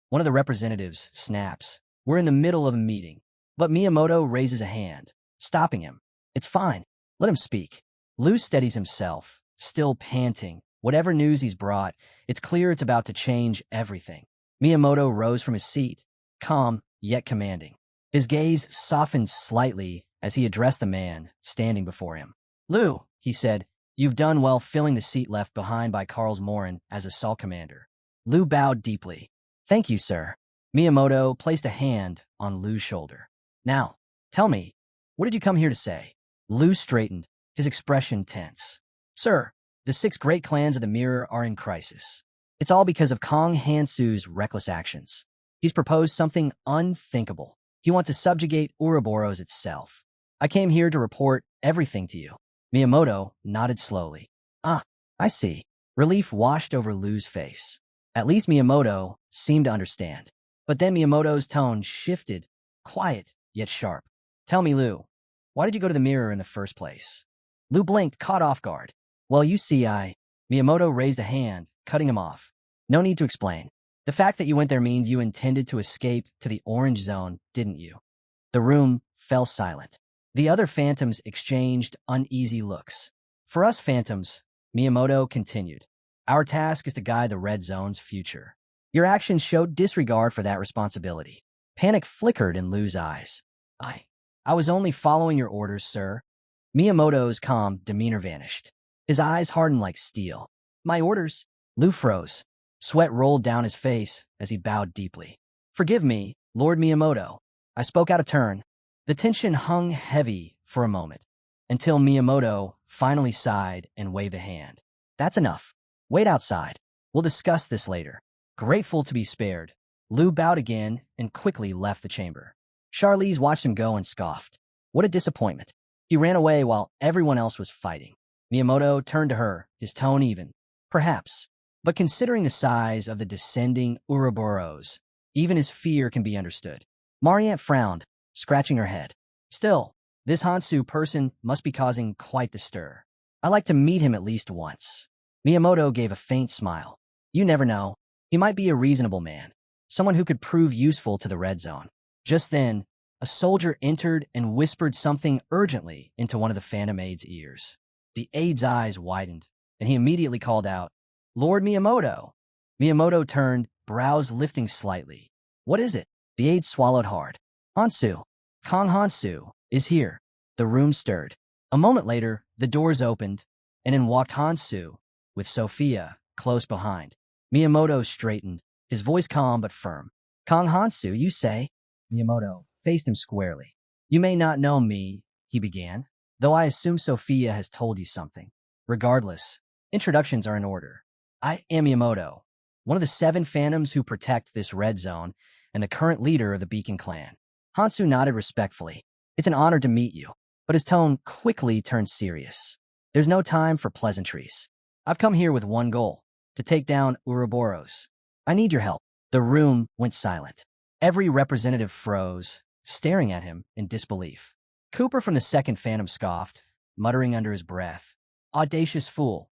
One of the representatives snaps. We're in the middle of a meeting. But Miiamoto raises a hand, stopping him. It's fine. Let him speak. Lou steadies himself, still panting. Whatever news he's brought, it's clear it's about to change everything. Miiamoto rose from his seat, calm yet commanding. His gaze softened slightly as he addressed the man standing before him. Lou, he said, you've done well filling the seat left behind by Carl's Morin as assault commander. Lou bowed deeply. Thank you, sir. Miiamoto placed a hand on Lou's shoulder. Now, tell me, what did you come here to say? Lou straightened, his expression tense. Sir, the 6 great clans of the Mirror are in crisis. It's all because of Kong Hansu's reckless actions. He's proposed something unthinkable. He wants to subjugate Ouroboros itself. I came here to report everything to you. Miiamoto nodded slowly. Ah, I see. Relief washed over Lou's face. At least Miiamoto seemed to understand. But then Miyamoto's tone shifted, quiet yet sharp. Tell me, Lou, why did you go to the Mirror in the first place? Lou blinked, caught off guard. Well, you see, Miiamoto raised a hand, cutting him off. No need to explain. The fact that you went there means you intended to escape to the orange zone, didn't you? The room fell silent. The other phantoms exchanged uneasy looks. For us phantoms, Miiamoto continued, our task is to guide the red zone's future. Your actions showed disregard for that responsibility. Panic flickered in Lou's eyes. I was only following your orders, sir. Miyamoto's calm demeanor vanished. His eyes hardened like steel. My orders? Lou froze. Sweat rolled down his face as he bowed deeply. Forgive me, Lord Miiamoto. I spoke out of turn. The tension hung heavy for a moment, until Miiamoto finally sighed and waved a hand. That's enough. Wait outside. We'll discuss this later. Grateful to be spared, Lou bowed again and quickly left the chamber. Charlize watched him go and scoffed. What a disappointment. He ran away while everyone else was fighting. Miiamoto turned to her, his tone even. Perhaps. But considering the size of the descending Ouroboros, even his fear can be understood. Mariette frowned, scratching her head. Still, this Hansu person must be causing quite the stir. I'd like to meet him at least once. Miiamoto gave a faint smile. You never know. He might be a reasonable man, someone who could prove useful to the red zone. Just then, a soldier entered and whispered something urgently into one of the phantom aide's ears. The aide's eyes widened, and he immediately called out, Lord Miiamoto. Miiamoto turned, brows lifting slightly. What is it? The aide swallowed hard. Hansu. Kong Hansu is here. The room stirred. A moment later, the doors opened, and in walked Hansu, with Sophia close behind. Miiamoto straightened, his voice calm but firm. Kong Hansu, you say? Miiamoto faced him squarely. You may not know me, he began, though I assume Sophia has told you something. Regardless, introductions are in order. I am Miiamoto, one of the 7 phantoms who protect this red zone and the current leader of the Beacon clan. Hansu nodded respectfully. It's an honor to meet you, but his tone quickly turned serious. There's no time for pleasantries. I've come here with one goal, to take down Ouroboros. I need your help. The room went silent. Every representative froze, staring at him in disbelief. Cooper from the 2nd Phantom scoffed, muttering under his breath, Audacious fool.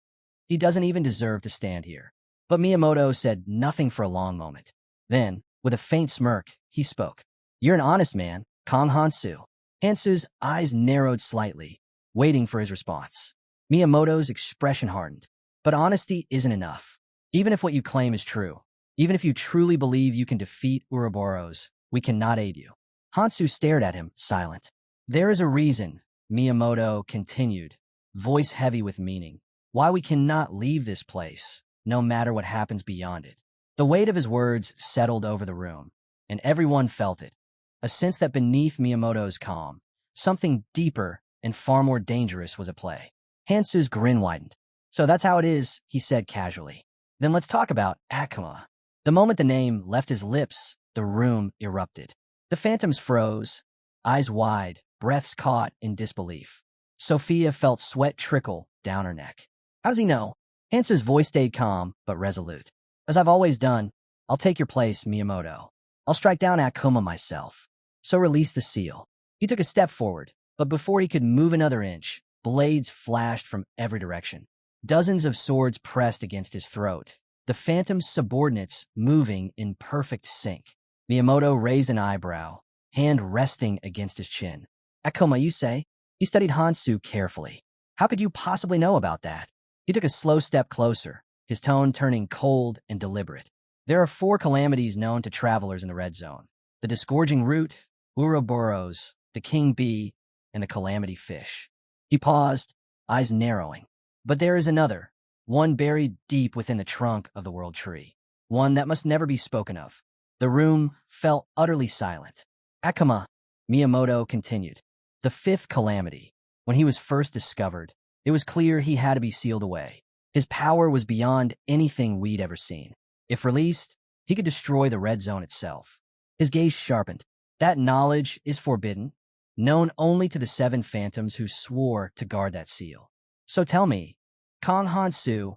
He doesn't even deserve to stand here. But Miiamoto said nothing for a long moment. Then, with a faint smirk, he spoke. You're an honest man, Kong Hansu. Hansu's eyes narrowed slightly, waiting for his response. Miyamoto's expression hardened. But honesty isn't enough. Even if what you claim is true, even if you truly believe you can defeat Ouroboros, we cannot aid you. Hansu stared at him, silent. There is a reason, Miiamoto continued, voice heavy with meaning, why we cannot leave this place, no matter what happens beyond it. The weight of his words settled over the room, and everyone felt it. A sense that beneath Miyamoto's calm, something deeper and far more dangerous was at play. Hansu's grin widened. So that's how it is, he said casually. Then let's talk about Akuma. The moment the name left his lips, the room erupted. The phantoms froze, eyes wide, breaths caught in disbelief. Sophia felt sweat trickle down her neck. How does he know? Hansu's voice stayed calm but resolute. As I've always done, I'll take your place, Miiamoto. I'll strike down Akuma myself. So release the seal. He took a step forward, but before he could move another inch, blades flashed from every direction. Dozens of swords pressed against his throat, the phantom's subordinates moving in perfect sync. Miiamoto raised an eyebrow, hand resting against his chin. Akuma, you say? He studied Hansu carefully. How could you possibly know about that? He took a slow step closer, his tone turning cold and deliberate. There are 4 calamities known to travelers in the red zone. The disgorging root, Ouroboros, the king bee, and the calamity fish. He paused, eyes narrowing. But there is another, one buried deep within the trunk of the world tree. One that must never be spoken of. The room fell utterly silent. Akuma, Miiamoto continued. The 5th calamity. When he was first discovered, it was clear he had to be sealed away. His power was beyond anything we'd ever seen. If released, he could destroy the red zone itself. His gaze sharpened. That knowledge is forbidden, known only to the 7 phantoms who swore to guard that seal. So tell me, Kong Hansu,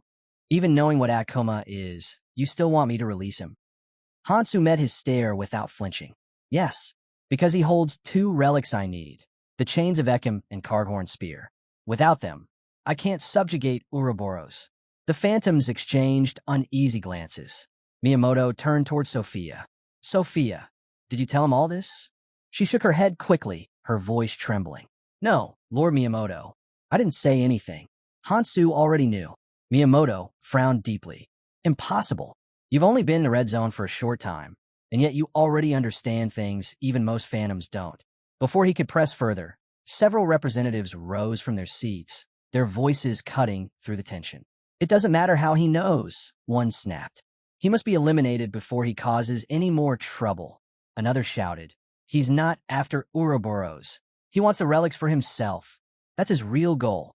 even knowing what Akuma is, you still want me to release him? Hansu met his stare without flinching. Yes, because he holds 2 relics I need, the chains of Ekim and Cardhorn Spear. Without them, I can't subjugate Ouroboros. The phantoms exchanged uneasy glances. Miiamoto turned toward Sophia. Sophia, did you tell him all this? She shook her head quickly, her voice trembling. No, Lord Miiamoto. I didn't say anything. Hansu already knew. Miiamoto frowned deeply. Impossible. You've only been in the red zone for a short time, and yet you already understand things even most phantoms don't. Before he could press further, several representatives rose from their seats, their voices cutting through the tension. It doesn't matter how he knows, one snapped. He must be eliminated before he causes any more trouble. Another shouted. He's not after Ouroboros. He wants the relics for himself. That's his real goal.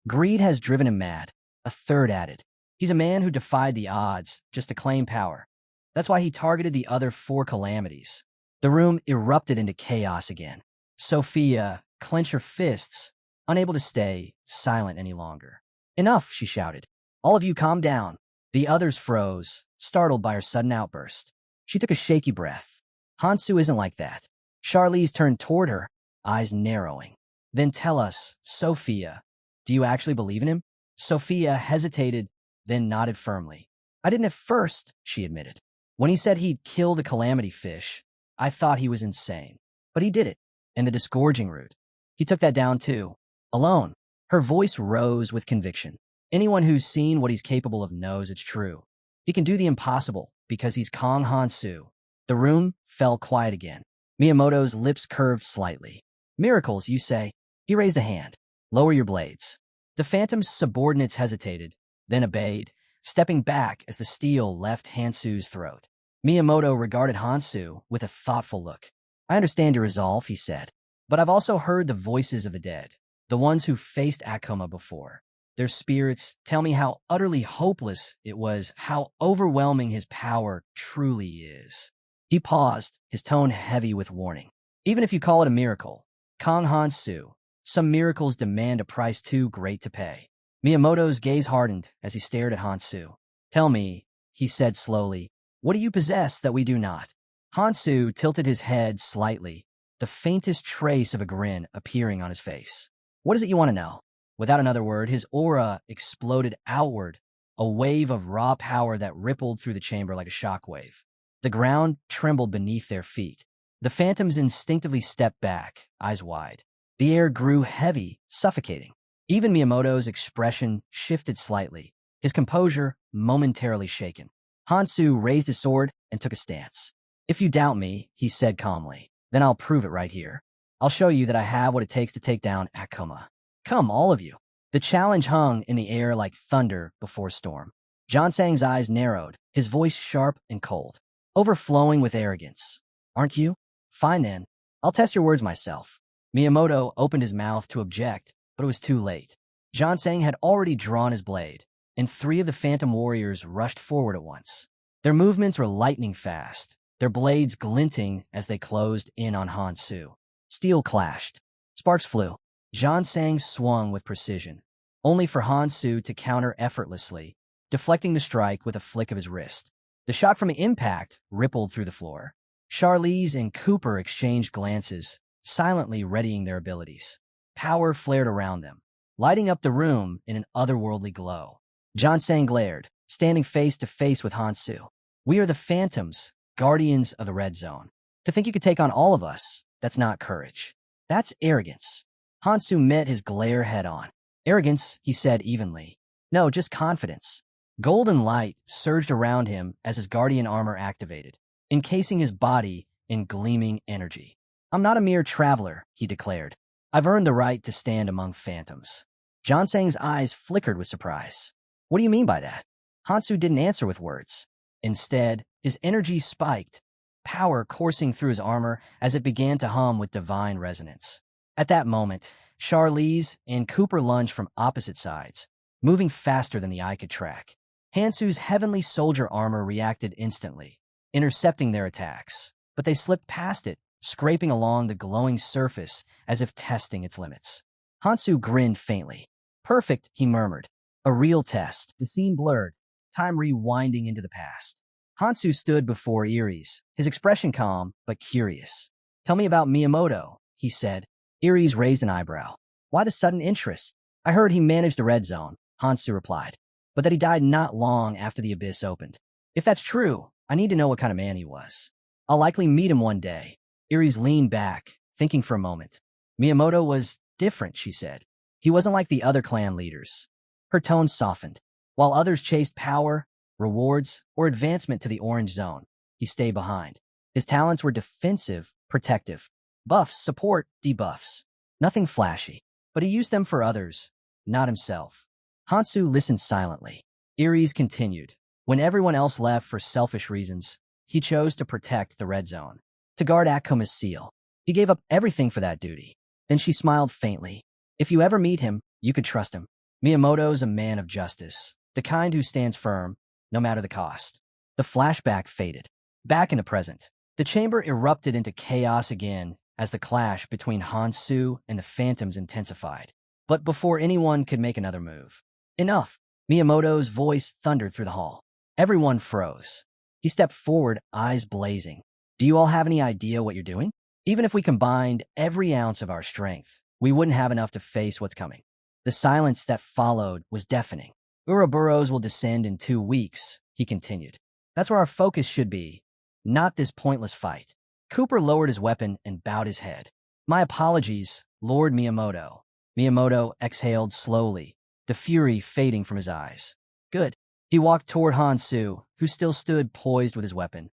Greed has driven him mad. A third added. He's a man who defied the odds just to claim power. That's why he targeted the other 4 calamities. The room erupted into chaos again. Sophia clenched her fists, unable to stay silent any longer. Enough, she shouted. All of you calm down. The others froze, startled by her sudden outburst. She took a shaky breath. Hansu isn't like that. Charlize turned toward her, eyes narrowing. Then tell us, Sophia, do you actually believe in him? Sophia hesitated, then nodded firmly. I didn't at first, she admitted. When he said he'd kill the calamity fish, I thought he was insane. But he did it. And the disgorging root. He took that down too. Alone. Her voice rose with conviction. Anyone who's seen what he's capable of knows it's true. He can do the impossible because he's Kong Hansu. The room fell quiet again. Miiamoto's lips curved slightly. Miracles, you say? He raised a hand. Lower your blades. The phantom's subordinates hesitated, then obeyed, stepping back as the steel left Hansu's throat. Miiamoto regarded Hansu with a thoughtful look. I understand your resolve, he said, but I've also heard the voices of the dead, the ones who faced Akuma before. Their spirits tell me how utterly hopeless it was, how overwhelming his power truly is. He paused, his tone heavy with warning. Even if you call it a miracle, Kong Hansu, some miracles demand a price too great to pay. Miyamoto's gaze hardened as he stared at Hansu. Tell me, he said slowly, what do you possess that we do not? Hansu tilted his head slightly, the faintest trace of a grin appearing on his face. What is it you want to know? Without another word, his aura exploded outward, a wave of raw power that rippled through the chamber like a shockwave. The ground trembled beneath their feet. The phantoms instinctively stepped back, eyes wide. The air grew heavy, suffocating. Even Miyamoto's expression shifted slightly, his composure momentarily shaken. Hansu raised his sword and took a stance. If you doubt me, he said calmly, then I'll prove it right here. I'll show you that I have what it takes to take down Akuma. Come, all of you. The challenge hung in the air like thunder before storm. Jansang's eyes narrowed, his voice sharp and cold, overflowing with arrogance. Aren't you? Fine then. I'll test your words myself. Miyamoto opened his mouth to object, but it was too late. Jansang had already drawn his blade, and 3 of the phantom warriors rushed forward at once. Their movements were lightning fast, their blades glinting as they closed in on Hansu. Steel clashed. Sparks flew. Sang swung with precision, only for Hansu to counter effortlessly, deflecting the strike with a flick of his wrist. The shock from the impact rippled through the floor. Charlize and Cooper exchanged glances, silently readying their abilities. Power flared around them, lighting up the room in an otherworldly glow. Sang glared, standing face to face with Hansu. "We are the Phantoms, guardians of the Red Zone. To think you could take on all of us, that's not courage. That's arrogance." Hansu met his glare head-on. "Arrogance," he said evenly. "No, just confidence." Golden light surged around him as his guardian armor activated, encasing his body in gleaming energy. "I'm not a mere traveler," he declared. "I've earned the right to stand among phantoms." Sang's eyes flickered with surprise. "What do you mean by that?" Hansu didn't answer with words. Instead, his energy spiked, power coursing through his armor as it began to hum with divine resonance. At that moment, Charlize and Cooper lunged from opposite sides, moving faster than the eye could track. Hansu's heavenly soldier armor reacted instantly, intercepting their attacks, but they slipped past it, scraping along the glowing surface as if testing its limits. Hansu grinned faintly. "Perfect," he murmured. "A real test." The scene blurred, time rewinding into the past. Hansu stood before Iris, his expression calm but curious. "Tell me about Miiamoto," he said. Iris raised an eyebrow. "Why the sudden interest?" "I heard he managed the Red Zone," Hansu replied, "but that he died not long after the Abyss opened. If that's true, I need to know what kind of man he was. I'll likely meet him one day." Iris leaned back, thinking for a moment. "Miiamoto was different," she said. "He wasn't like the other clan leaders." Her tone softened. While others chased power, rewards, or advancement to the Orange Zone, he stayed behind. His talents were defensive, protective. Buffs, support, debuffs. Nothing flashy, but he used them for others, not himself. Hansu listened silently. Iris continued. When everyone else left for selfish reasons, he chose to protect the Red Zone, to guard Akuma's seal. He gave up everything for that duty. Then she smiled faintly. "If you ever meet him, you could trust him. Miyamoto's a man of justice, the kind who stands firm, no matter the cost." The flashback faded. Back in the present, the chamber erupted into chaos again as the clash between Hansu and the Phantoms intensified. But before anyone could make another move, "Enough!" Miyamoto's voice thundered through the hall. Everyone froze. He stepped forward, eyes blazing. "Do you all have any idea what you're doing? Even if we combined every ounce of our strength, we wouldn't have enough to face what's coming." The silence that followed was deafening. "Ouroboros will descend in 2 weeks," he continued. "That's where our focus should be, not this pointless fight." Cooper lowered his weapon and bowed his head. "My apologies, Lord Miyamoto." Miyamoto exhaled slowly, the fury fading from his eyes. "Good." He walked toward Hansu, who still stood poised with his weapon,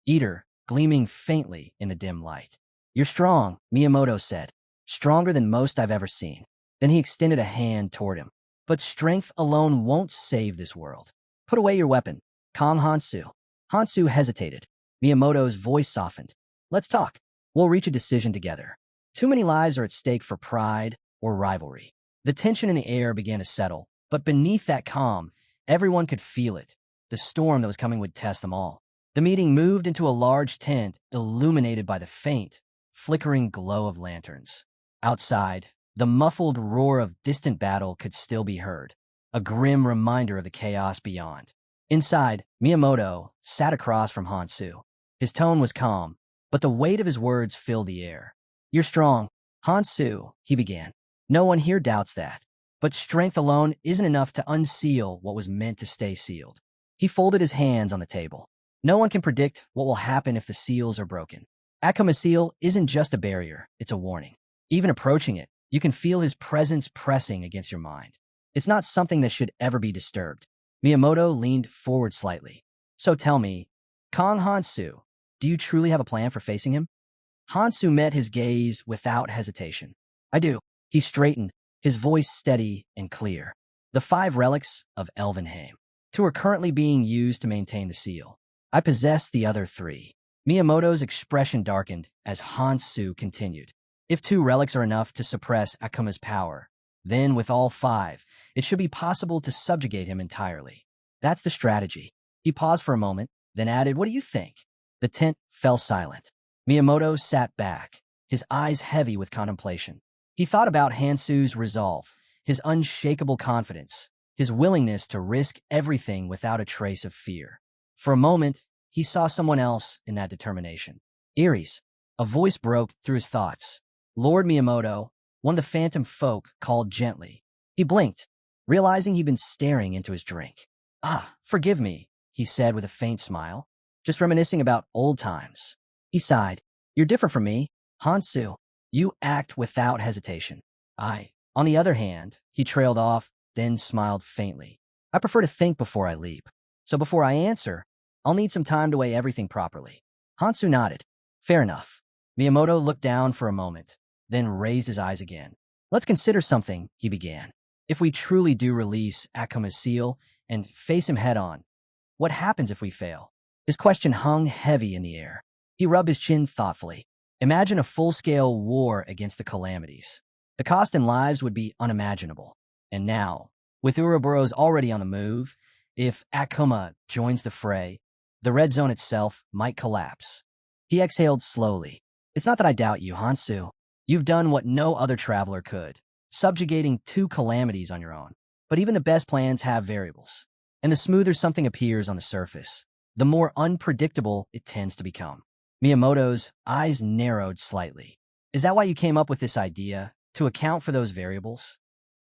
Eater gleaming faintly in the dim light. "You're strong," Miyamoto said. "Stronger than most I've ever seen." Then he extended a hand toward him. "But strength alone won't save this world. Put away your weapon. Calm Hansu." Hansu hesitated. Miyamoto's voice softened. "Let's talk. We'll reach a decision together. Too many lives are at stake for pride or rivalry." The tension in the air began to settle, but beneath that calm, everyone could feel it. The storm that was coming would test them all. The meeting moved into a large tent illuminated by the faint, flickering glow of lanterns. Outside, the muffled roar of distant battle could still be heard, a grim reminder of the chaos beyond. Inside, Miyamoto sat across from Hansu. His tone was calm, but the weight of his words filled the air. "You're strong, Hansu," he began. "No one here doubts that. But strength alone isn't enough to unseal what was meant to stay sealed." He folded his hands on the table. "No one can predict what will happen if the seals are broken. Akuma's seal isn't just a barrier, it's a warning. Even approaching it, you can feel his presence pressing against your mind. It's not something that should ever be disturbed." Miyamoto leaned forward slightly. "So tell me, Kong Hansu, do you truly have a plan for facing him?" Hansu met his gaze without hesitation. "I do." He straightened, his voice steady and clear. "The 5 relics of Elvenheim. 2 are currently being used to maintain the seal. I possess the other 3. Miyamoto's expression darkened as Hansu continued. "If 2 relics are enough to suppress Akuma's power, then with all 5, it should be possible to subjugate him entirely. That's the strategy." He paused for a moment, then added, "What do you think?" The tent fell silent. Miyamoto sat back, his eyes heavy with contemplation. He thought about Hansu's resolve, his unshakable confidence, his willingness to risk everything without a trace of fear. For a moment, he saw someone else in that determination. Ares. A voice broke through his thoughts. Lord Miiamoto, one of the phantom folk, called gently. He blinked, realizing he'd been staring into his drink. Ah, forgive me, he said with a faint smile, just reminiscing about old times. He sighed. You're different from me, Hansu. You act without hesitation. On the other hand, he trailed off, then smiled faintly. I prefer to think before I leap. So before I answer, I'll need some time to weigh everything properly. Hansu nodded. Fair enough. Miiamoto looked down for a moment, then raised his eyes again. Let's consider something, he began. If we truly do release Akuma's seal and face him head-on, what happens if we fail? His question hung heavy in the air. He rubbed his chin thoughtfully. Imagine a full-scale war against the calamities. The cost in lives would be unimaginable. And now, with Ouroboros already on the move, if Akuma joins the fray, the red zone itself might collapse. He exhaled slowly. It's not that I doubt you, Hansu. You've done what no other traveler could, subjugating 2 calamities on your own. But even the best plans have variables. And the smoother something appears on the surface, the more unpredictable it tends to become. Miyamoto's eyes narrowed slightly. Is that why you came up with this idea, to account for those variables?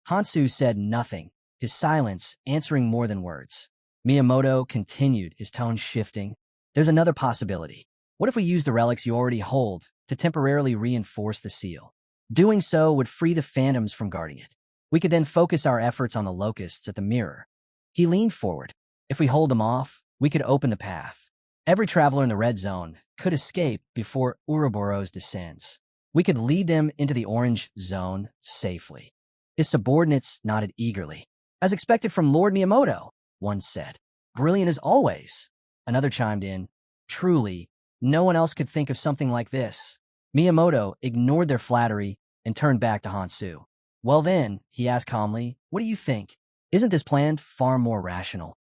Hansu said nothing, his silence answering more than words. Miyamoto continued, his tone shifting. There's another possibility. What if we use the relics you already hold to temporarily reinforce the seal? Doing so would free the phantoms from guarding it. We could then focus our efforts on the locusts at the mirror. He leaned forward. If we hold them off, we could open the path. Every traveler in the red zone could escape before Ouroboros descends. We could lead them into the orange zone safely. His subordinates nodded eagerly. As expected from Lord Miiamoto, one said. Brilliant as always. Another chimed in. Truly, no one else could think of something like this. Miiamoto ignored their flattery and turned back to Hansu. Well then, he asked calmly, what do you think? Isn't this plan far more rational?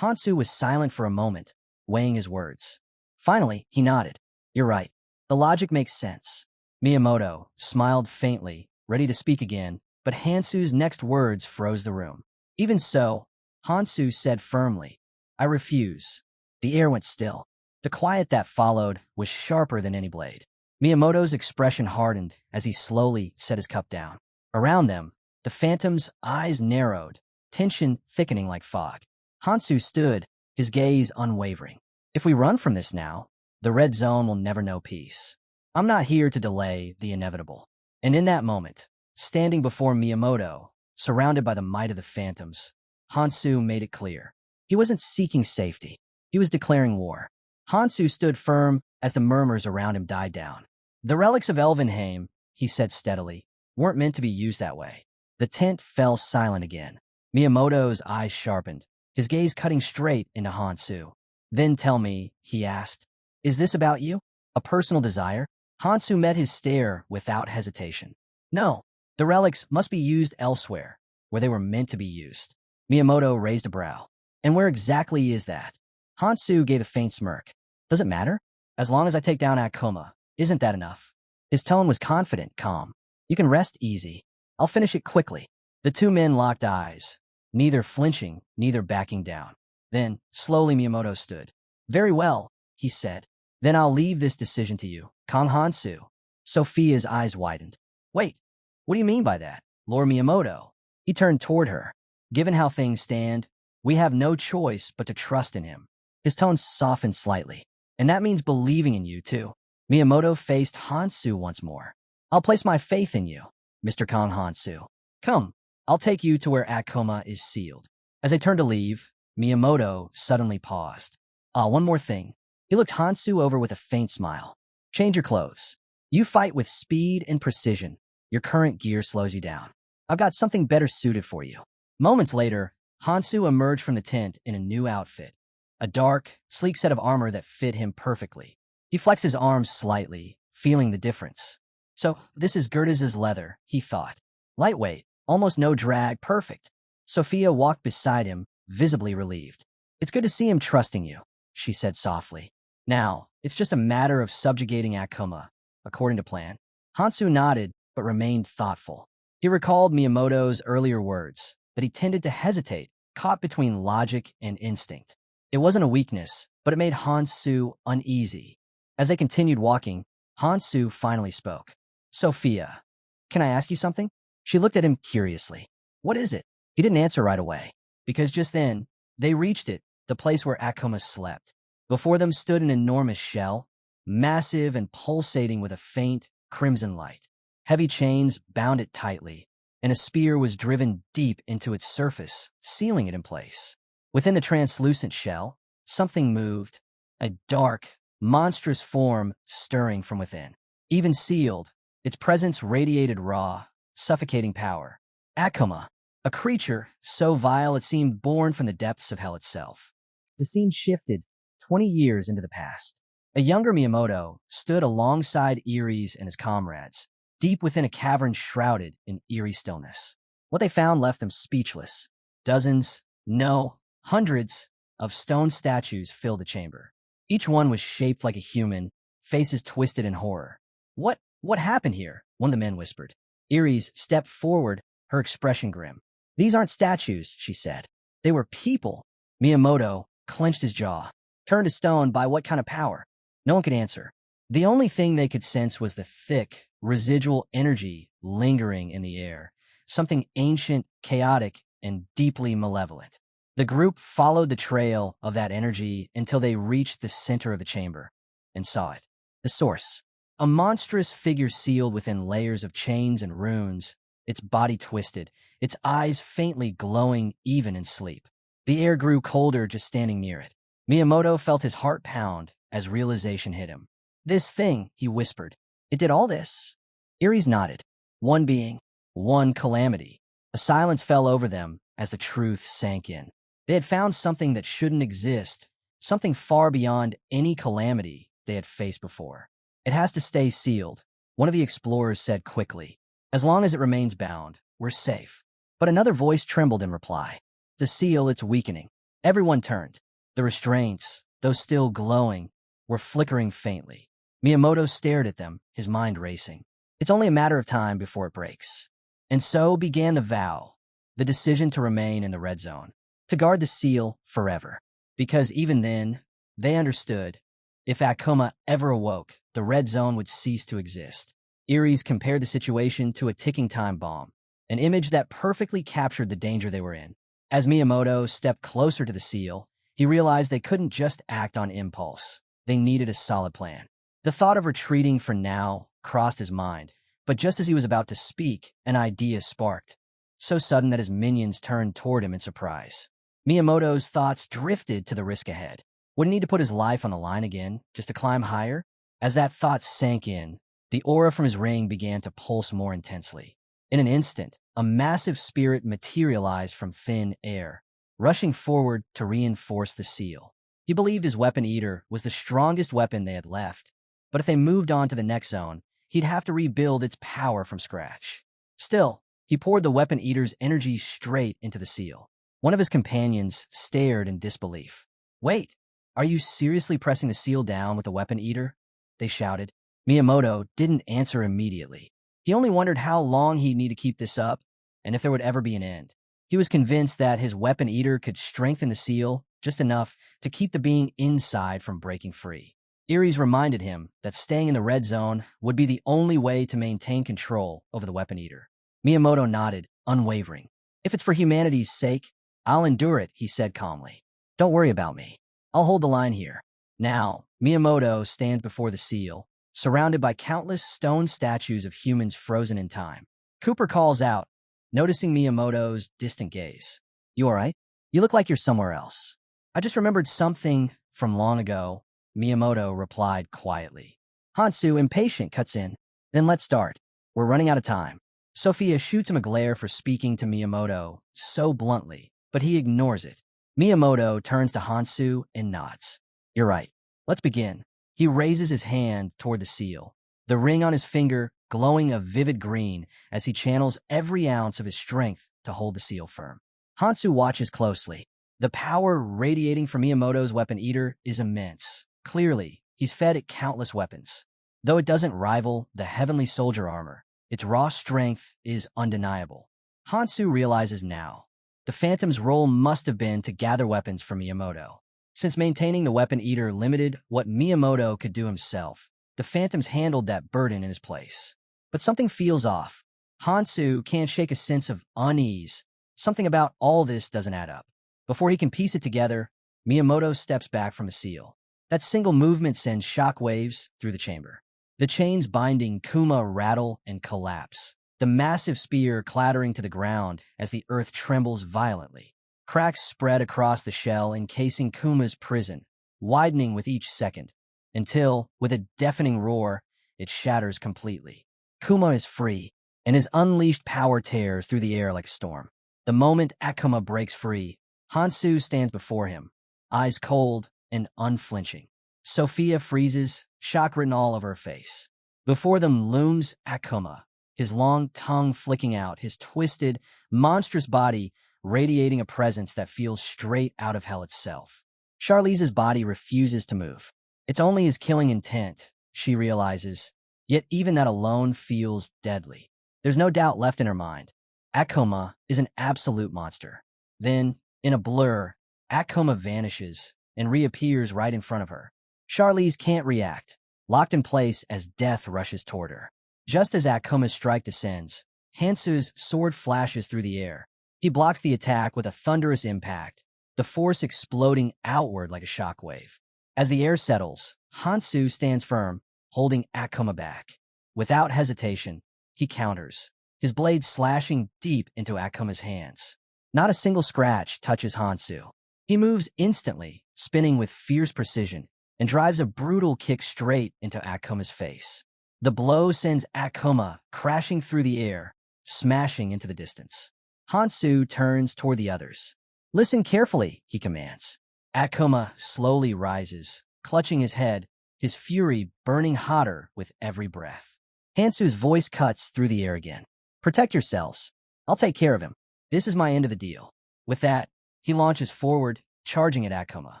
Hansu was silent for a moment, weighing his words. Finally, he nodded. You're right. The logic makes sense. Miiamoto smiled faintly, ready to speak again, but Hansu's next words froze the room. Even so, Hansu said firmly, I refuse. The air went still. The quiet that followed was sharper than any blade. Miyamoto's expression hardened as he slowly set his cup down. Around them, the phantom's eyes narrowed, tension thickening like fog. Hansu stood, his gaze unwavering. If we run from this now, the red zone will never know peace. I'm not here to delay the inevitable. And in that moment, standing before Miiamoto, surrounded by the might of the phantoms, Hansu made it clear. He wasn't seeking safety. He was declaring war. Hansu stood firm as the murmurs around him died down. The relics of Elvenheim, he said steadily, weren't meant to be used that way. The tent fell silent again. Miyamoto's eyes sharpened, his gaze cutting straight into Hansu. Then tell me, he asked, is this about you? A personal desire? Hansu met his stare without hesitation. No, the relics must be used elsewhere, where they were meant to be used. Miiamoto raised a brow. And where exactly is that? Hansu gave a faint smirk. Does it matter? As long as I take down Akuma, isn't that enough? His tone was confident, calm. You can rest easy. I'll finish it quickly. The 2 men locked eyes, neither flinching, neither backing down. Then, slowly Miiamoto stood. Very well, he said. Then I'll leave this decision to you, Kong Hansu. Sophia's eyes widened. Wait, what do you mean by that, Lord Miiamoto? He turned toward her. Given how things stand, we have no choice but to trust in him. His tone softened slightly. And that means believing in you, too. Miiamoto faced Hansu once more. I'll place my faith in you, Mr. Kong Hansu. Come, I'll take you to where Akuma is sealed. As they turned to leave, Miiamoto suddenly paused. One more thing. He looked Hansu over with a faint smile. Change your clothes. You fight with speed and precision. Your current gear slows you down. I've got something better suited for you. Moments later, Hansu emerged from the tent in a new outfit. A dark, sleek set of armor that fit him perfectly. He flexed his arms slightly, feeling the difference. So, this is Gerda's leather, he thought. Lightweight, almost no drag, perfect. Sophia walked beside him, visibly relieved. It's good to see him trusting you, she said softly. Now, it's just a matter of subjugating Akuma, according to plan. Hansu nodded, but remained thoughtful. He recalled Miyamoto's earlier words, that he tended to hesitate, caught between logic and instinct. It wasn't a weakness, but it made Hansu uneasy. As they continued walking, Hansu finally spoke. Sophia, can I ask you something? She looked at him curiously. What is it? He didn't answer right away, because just then, they reached it, the place where Akuma slept. Before them stood an enormous shell, massive and pulsating with a faint, crimson light. Heavy chains bound it tightly, and a spear was driven deep into its surface, sealing it in place. Within the translucent shell, something moved, a dark, monstrous form stirring from within. Even sealed, its presence radiated raw, suffocating power. Akuma, a creature so vile it seemed born from the depths of hell itself. The scene shifted 20 years into the past. A younger Miyamoto stood alongside Ares and his comrades, deep within a cavern shrouded in eerie stillness. What they found left them speechless. Dozens, no, hundreds of stone statues filled the chamber. Each one was shaped like a human, faces twisted in horror. What happened here? One of the men whispered. Ares stepped forward, her expression grim. These aren't statues, she said. They were people. Miyamoto clenched his jaw. Turned to stone by what kind of power? No one could answer. The only thing they could sense was the thick, residual energy lingering in the air, something ancient, chaotic, and deeply malevolent. The group followed the trail of that energy until they reached the center of the chamber and saw it. The source. A monstrous figure sealed within layers of chains and runes, its body twisted, its eyes faintly glowing even in sleep. The air grew colder just standing near it. Miyamoto felt his heart pound as realization hit him. This thing, he whispered. It did all this? Ares nodded. One being, one calamity. A silence fell over them as the truth sank in. They had found something that shouldn't exist, something far beyond any calamity they had faced before. It has to stay sealed, one of the explorers said quickly. As long as it remains bound, we're safe. But another voice trembled in reply. The seal, it's weakening. Everyone turned. The restraints, though still glowing, were flickering faintly. Miyamoto stared at them, his mind racing. It's only a matter of time before it breaks. And so began the vow, the decision to remain in the red zone, to guard the seal forever. Because even then, they understood, if Akuma ever awoke, the red zone would cease to exist. Ares compared the situation to a ticking time bomb, an image that perfectly captured the danger they were in. As Miyamoto stepped closer to the seal, he realized they couldn't just act on impulse. They needed a solid plan. The thought of retreating for now crossed his mind, but just as he was about to speak, an idea sparked, so sudden that his minions turned toward him in surprise. Miyamoto's thoughts drifted to the risk ahead. Would he need to put his life on the line again, just to climb higher? As that thought sank in, the aura from his ring began to pulse more intensely. In an instant, a massive spirit materialized from thin air, rushing forward to reinforce the seal. He believed his weapon eater was the strongest weapon they had left, but if they moved on to the next zone, he'd have to rebuild its power from scratch. Still, he poured the weapon eater's energy straight into the seal. One of his companions stared in disbelief. Wait, are you seriously pressing the seal down with the weapon eater? They shouted. Miyamoto didn't answer immediately. He only wondered how long he'd need to keep this up, and if there would ever be an end. He was convinced that his weapon eater could strengthen the seal just enough to keep the being inside from breaking free. Ares reminded him that staying in the red zone would be the only way to maintain control over the weapon eater. Miyamoto nodded, unwavering. If it's for humanity's sake, I'll endure it, he said calmly. Don't worry about me. I'll hold the line here. Now, Miyamoto stands before the seal, surrounded by countless stone statues of humans frozen in time. Cooper calls out, noticing Miyamoto's distant gaze. You all right? You look like you're somewhere else. I just remembered something from long ago, Miyamoto replied quietly. Hansu, impatient, cuts in. Then let's start. We're running out of time. Sophia shoots him a glare for speaking to Miyamoto so bluntly, but he ignores it. Miyamoto turns to Hansu and nods. You're right. Let's begin. He raises his hand toward the seal, the ring on his finger glowing a vivid green as he channels every ounce of his strength to hold the seal firm. Hansu watches closely. The power radiating from Miyamoto's weapon eater is immense. Clearly, he's fed it countless weapons. Though it doesn't rival the heavenly soldier armor, Its raw strength is undeniable. Hansu realizes now. The Phantom's role must have been to gather weapons for Miiamoto. Since maintaining the Weapon Eater limited what Miiamoto could do himself, the Phantom's handled that burden in his place. But something feels off. Hansu can't shake a sense of unease. Something about all this doesn't add up. Before he can piece it together, Miiamoto steps back from a seal. That single movement sends shock waves through the chamber. The chains binding Kuma rattle and collapse, the massive spear clattering to the ground as the earth trembles violently. Cracks spread across the shell encasing Kuma's prison, widening with each second, until, with a deafening roar, it shatters completely. Kuma is free, and his unleashed power tears through the air like a storm. The moment Akuma breaks free, Hansu stands before him, eyes cold and unflinching. Sophia freezes, shock written all over her face. Before them looms Akuma, his long tongue flicking out, his twisted, monstrous body radiating a presence that feels straight out of hell itself. Charlize's body refuses to move. It's only his killing intent, she realizes, yet even that alone feels deadly. There's no doubt left in her mind. Akuma is an absolute monster. Then, in a blur, Akuma vanishes and reappears right in front of her. Charlize can't react, locked in place as death rushes toward her. Just as Akuma's strike descends, Hansu's sword flashes through the air. He blocks the attack with a thunderous impact, the force exploding outward like a shockwave. As the air settles, Hansu stands firm, holding Akuma back. Without hesitation, he counters, his blade slashing deep into Akuma's hands. Not a single scratch touches Hansu. He moves instantly, spinning with fierce precision, and drives a brutal kick straight into Akuma's face. The blow sends Akuma crashing through the air, smashing into the distance. Hansu turns toward the others. "Listen carefully," he commands. Akuma slowly rises, clutching his head, his fury burning hotter with every breath. Hansu's voice cuts through the air again. "Protect yourselves. I'll take care of him. This is my end of the deal." With that, he launches forward, charging at Akuma.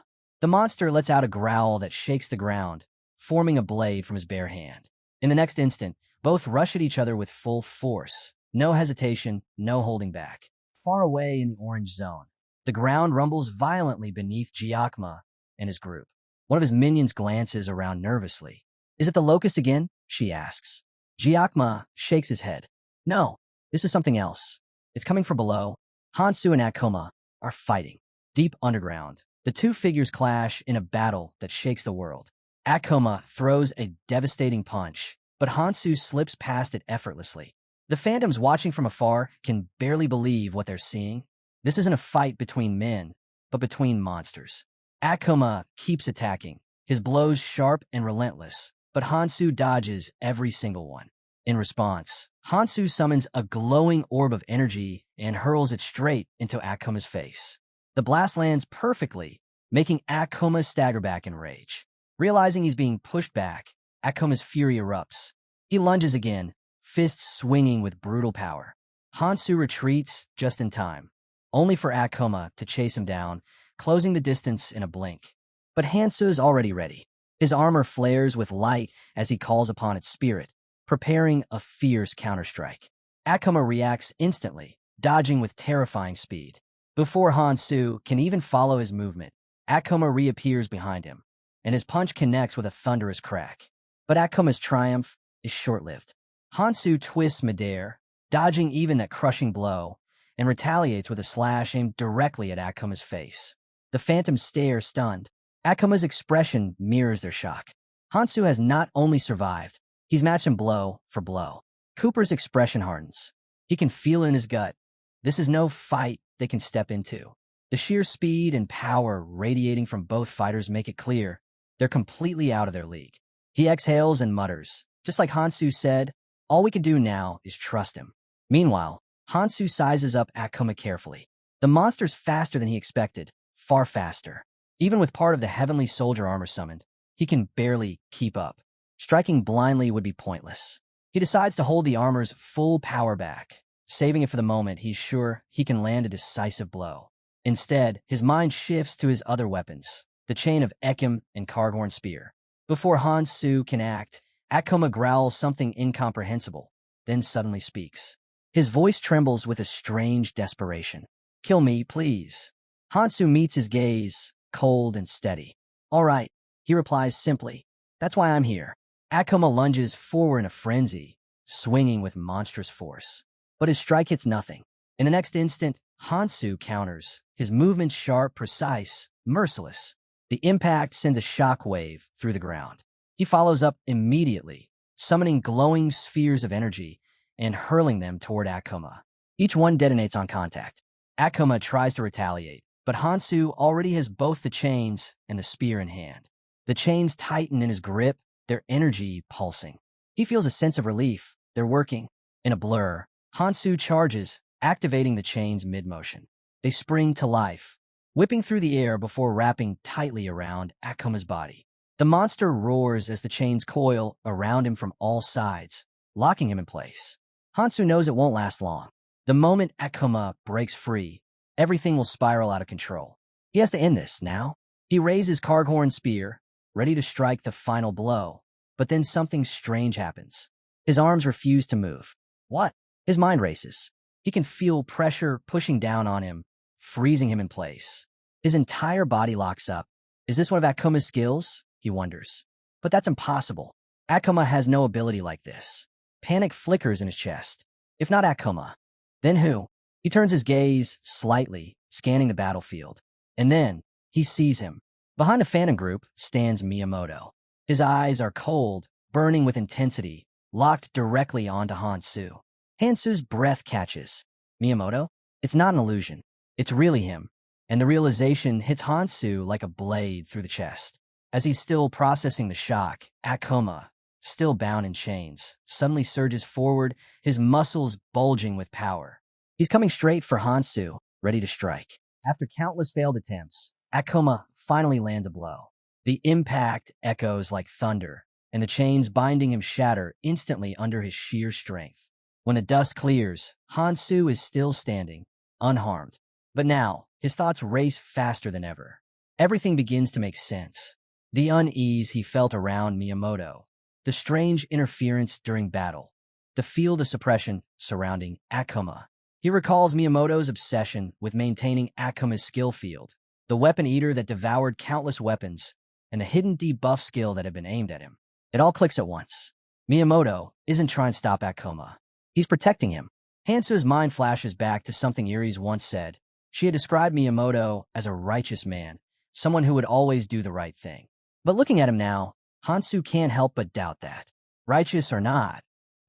The monster lets out a growl that shakes the ground, forming a blade from his bare hand. In the next instant, both rush at each other with full force. No hesitation, no holding back. Far away in the orange zone, the ground rumbles violently beneath Gyakma and his group. One of his minions glances around nervously. "Is it the locust again?" she asks. Gyakma shakes his head. "No, this is something else. It's coming from below." Hansu and Akuma are fighting. Deep underground, the two figures clash in a battle that shakes the world. Akuma throws a devastating punch, but Hansu slips past it effortlessly. The Phantoms watching from afar can barely believe what they're seeing. This isn't a fight between men, but between monsters. Akuma keeps attacking, his blows sharp and relentless, but Hansu dodges every single one. In response, Hansu summons a glowing orb of energy and hurls it straight into Akuma's face. The blast lands perfectly, making Akuma stagger back in rage. Realizing he's being pushed back, Akuma's fury erupts. He lunges again, fists swinging with brutal power. Hansu retreats just in time, only for Akuma to chase him down, closing the distance in a blink. But Hansu is already ready. His armor flares with light as he calls upon its spirit, preparing a fierce counterstrike. Akuma reacts instantly, dodging with terrifying speed. Before Hansu can even follow his movement, Akuma reappears behind him, and his punch connects with a thunderous crack. But Akuma's triumph is short-lived. Hansu twists midair, dodging even that crushing blow, and retaliates with a slash aimed directly at Akuma's face. The Phantoms stare stunned. Akuma's expression mirrors their shock. Hansu has not only survived, he's matched him blow for blow. Cooper's expression hardens. He can feel in his gut. This is no fight they can step into. The sheer speed and power radiating from both fighters make it clear they're completely out of their league. He exhales and mutters. Just like Hansu said, all we can do now is trust him. Meanwhile, Hansu sizes up Akuma carefully. The monster's faster than he expected, far faster. Even with part of the heavenly soldier armor summoned, he can barely keep up. Striking blindly would be pointless. He decides to hold the armor's full power back, saving it for the moment he's sure he can land a decisive blow. Instead, his mind shifts to his other weapons, the chain of Ekim and Cardhorn spear. Before Hansu can act, Akuma growls something incomprehensible. then suddenly speaks. His voice trembles with a strange desperation. "Kill me, please." Hansu meets his gaze, cold and steady. "All right," he replies simply. "That's why I'm here." Akuma lunges forward in a frenzy, swinging with monstrous force. But his strike hits nothing. In the next instant, Hansu counters, his movements sharp, precise, merciless. The impact sends a shockwave through the ground. He follows up immediately, summoning glowing spheres of energy and hurling them toward Akuma. Each one detonates on contact. Akuma tries to retaliate, but Hansu already has both the chains and the spear in hand. The chains tighten in his grip, their energy pulsing. He feels a sense of relief. They're working. In a blur, Hansu charges, activating the chains mid-motion. They spring to life, whipping through the air before wrapping tightly around Akuma's body. The monster roars as the chains coil around him from all sides, locking him in place. Hansu knows it won't last long. The moment Akuma breaks free, everything will spiral out of control. He has to end this now. He raises Karghorn's spear, ready to strike the final blow. But then something strange happens. His arms refuse to move. What? His mind races. He can feel pressure pushing down on him, freezing him in place. His entire body locks up. Is this one of Akuma's skills? He wonders. But that's impossible. Akuma has no ability like this. Panic flickers in his chest. If not Akuma, then who? He turns his gaze slightly, scanning the battlefield. And then, he sees him. Behind the phantom group stands Miiamoto. His eyes are cold, burning with intensity, locked directly onto Hansu. Hansu's breath catches. Miiamoto? It's not an illusion. It's really him. And the realization hits Hansu like a blade through the chest. As he's still processing the shock, Akuma, still bound in chains, suddenly surges forward, his muscles bulging with power. He's coming straight for Hansu, ready to strike. After countless failed attempts, Akuma finally lands a blow. The impact echoes like thunder, and the chains binding him shatter instantly under his sheer strength. When the dust clears, Hansu is still standing, unharmed. But now, his thoughts race faster than ever. Everything begins to make sense. The unease he felt around Miiamoto, the strange interference during battle, the field of suppression surrounding Akuma. He recalls Miyamoto's obsession with maintaining Akuma's skill field, the weapon eater that devoured countless weapons, and the hidden debuff skill that had been aimed at him. It all clicks at once. Miiamoto isn't trying to stop Akuma. He's protecting him. Hansu's mind flashes back to something Iri's once said. She had described Miiamoto as a righteous man, someone who would always do the right thing. But looking at him now, Hansu can't help but doubt that. Righteous or not,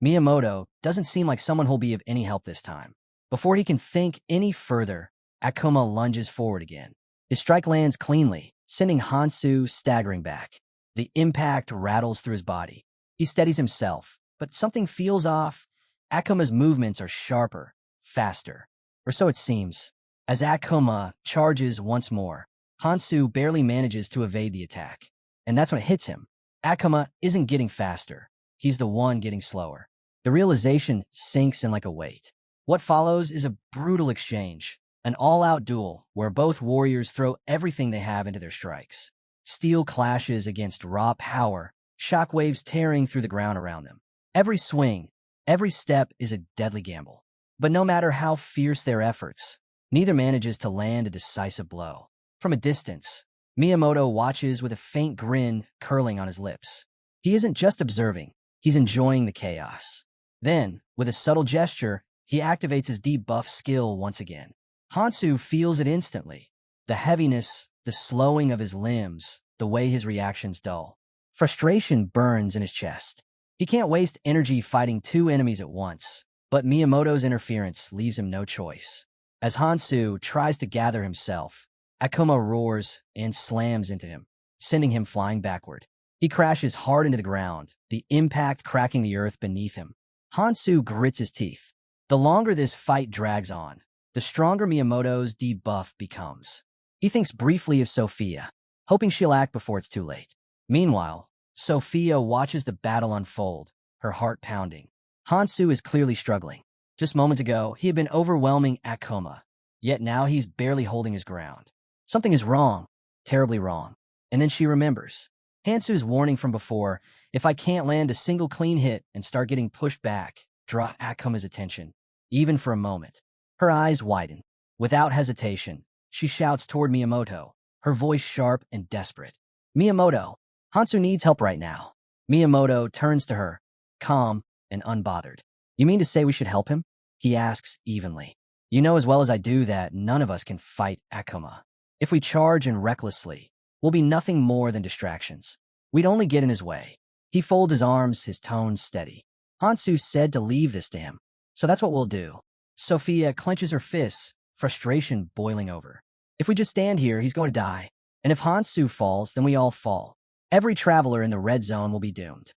Miiamoto doesn't seem like someone who'll be of any help this time. Before he can think any further, Akuma lunges forward again. His strike lands cleanly, sending Hansu staggering back. The impact rattles through his body. He steadies himself, but something feels off. Akuma's movements are sharper, faster. Or so it seems. As Akuma charges once more, Hansu barely manages to evade the attack. And that's when it hits him. Akuma isn't getting faster. He's the one getting slower. The realization sinks in like a weight. What follows is a brutal exchange, an all-out duel where both warriors throw everything they have into their strikes. Steel clashes against raw power, shockwaves tearing through the ground around them. Every swing, every step is a deadly gamble. But no matter how fierce their efforts, neither manages to land a decisive blow. From a distance, Miiamoto watches with a faint grin curling on his lips. He isn't just observing, he's enjoying the chaos. Then, with a subtle gesture, he activates his debuff skill once again. Hansu feels it instantly. The heaviness, the slowing of his limbs, the way his reactions dull. Frustration burns in his chest. He can't waste energy fighting two enemies at once, but Miyamoto's interference leaves him no choice. As Hansu tries to gather himself, Akuma roars and slams into him, sending him flying backward. He crashes hard into the ground, the impact cracking the earth beneath him. Hansu grits his teeth. The longer this fight drags on, the stronger Miyamoto's debuff becomes. He thinks briefly of Sophia, hoping she'll act before it's too late. Meanwhile, Sophia watches the battle unfold, her heart pounding. Hansu is clearly struggling. Just moments ago, he had been overwhelming Akuma, yet now he's barely holding his ground. Something is wrong, terribly wrong. And then she remembers. Hansu's warning from before, if I can't land a single clean hit and start getting pushed back, draw Akuma's attention, even for a moment. Her eyes widen. Without hesitation, she shouts toward Miiamoto, her voice sharp and desperate. Miiamoto, Hansu needs help right now. Miiamoto turns to her, calm and unbothered. You mean to say we should help him? He asks evenly. You know as well as I do that none of us can fight Akuma. If we charge in recklessly, we'll be nothing more than distractions. We'd only get in his way. He folds his arms, his tone steady. Hansu said to leave this to him, so that's what we'll do. Sophia clenches her fists, frustration boiling over. If we just stand here, he's going to die. And if Hansu falls, then we all fall. Every traveler in the red zone will be doomed.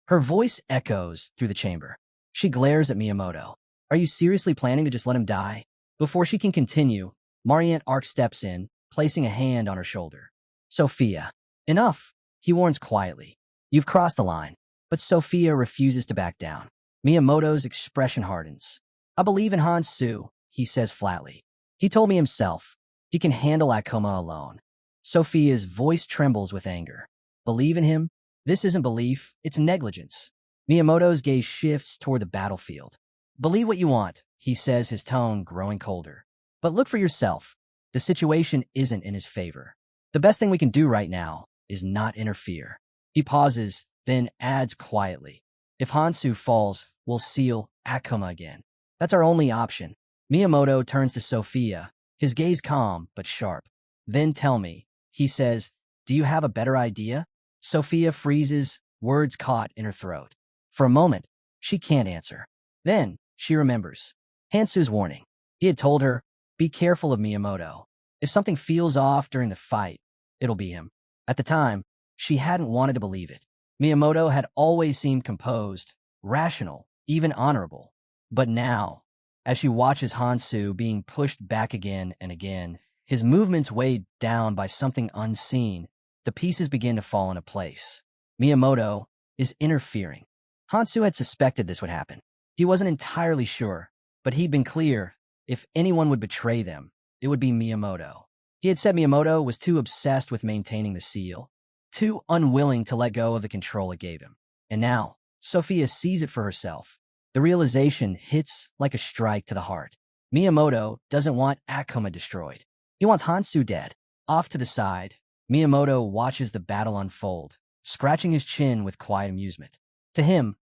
Her voice echoes through the chamber. She glares at Miiamoto. Are you seriously planning to just let him die? Before she can continue, Mariant Arc steps in, placing a hand on her shoulder. Sophia. Enough, he warns quietly. You've crossed the line. But Sophia refuses to back down. Miyamoto's expression hardens. I believe in Hansu, he says flatly. He told me himself. He can handle Akuma alone. Sophia's voice trembles with anger. Believe in him? This isn't belief, it's negligence. Miyamoto's gaze shifts toward the battlefield. Believe what you want, he says, his tone growing colder. But look for yourself. The situation isn't in his favor. The best thing we can do right now is not interfere. He pauses, then adds quietly. If Hansu falls, we'll seal Akuma again. That's our only option. Miyamoto turns to Sophia, his gaze calm but sharp. Then tell me, he says, do you have a better idea? Sophia freezes, words caught in her throat. For a moment, she can't answer. Then, she remembers. Hansu's warning. He had told her, be careful of Miyamoto. If something feels off during the fight, it'll be him. At the time, she hadn't wanted to believe it. Miyamoto had always seemed composed, rational, even honorable. But now, as she watches Hansu being pushed back again and again, his movements weighed down by something unseen, the pieces begin to fall into place. Miyamoto is interfering. Hansu had suspected this would happen. He wasn't entirely sure, but he'd been clear, if anyone would betray them, it would be Miyamoto. He had said Miyamoto was too obsessed with maintaining the seal, too unwilling to let go of the control it gave him. And now, Sophia sees it for herself. The realization hits like a strike to the heart. Miyamoto doesn't want Akuma destroyed. He wants Hansu dead. Off to the side, Miyamoto watches the battle unfold, scratching his chin with quiet amusement. To him,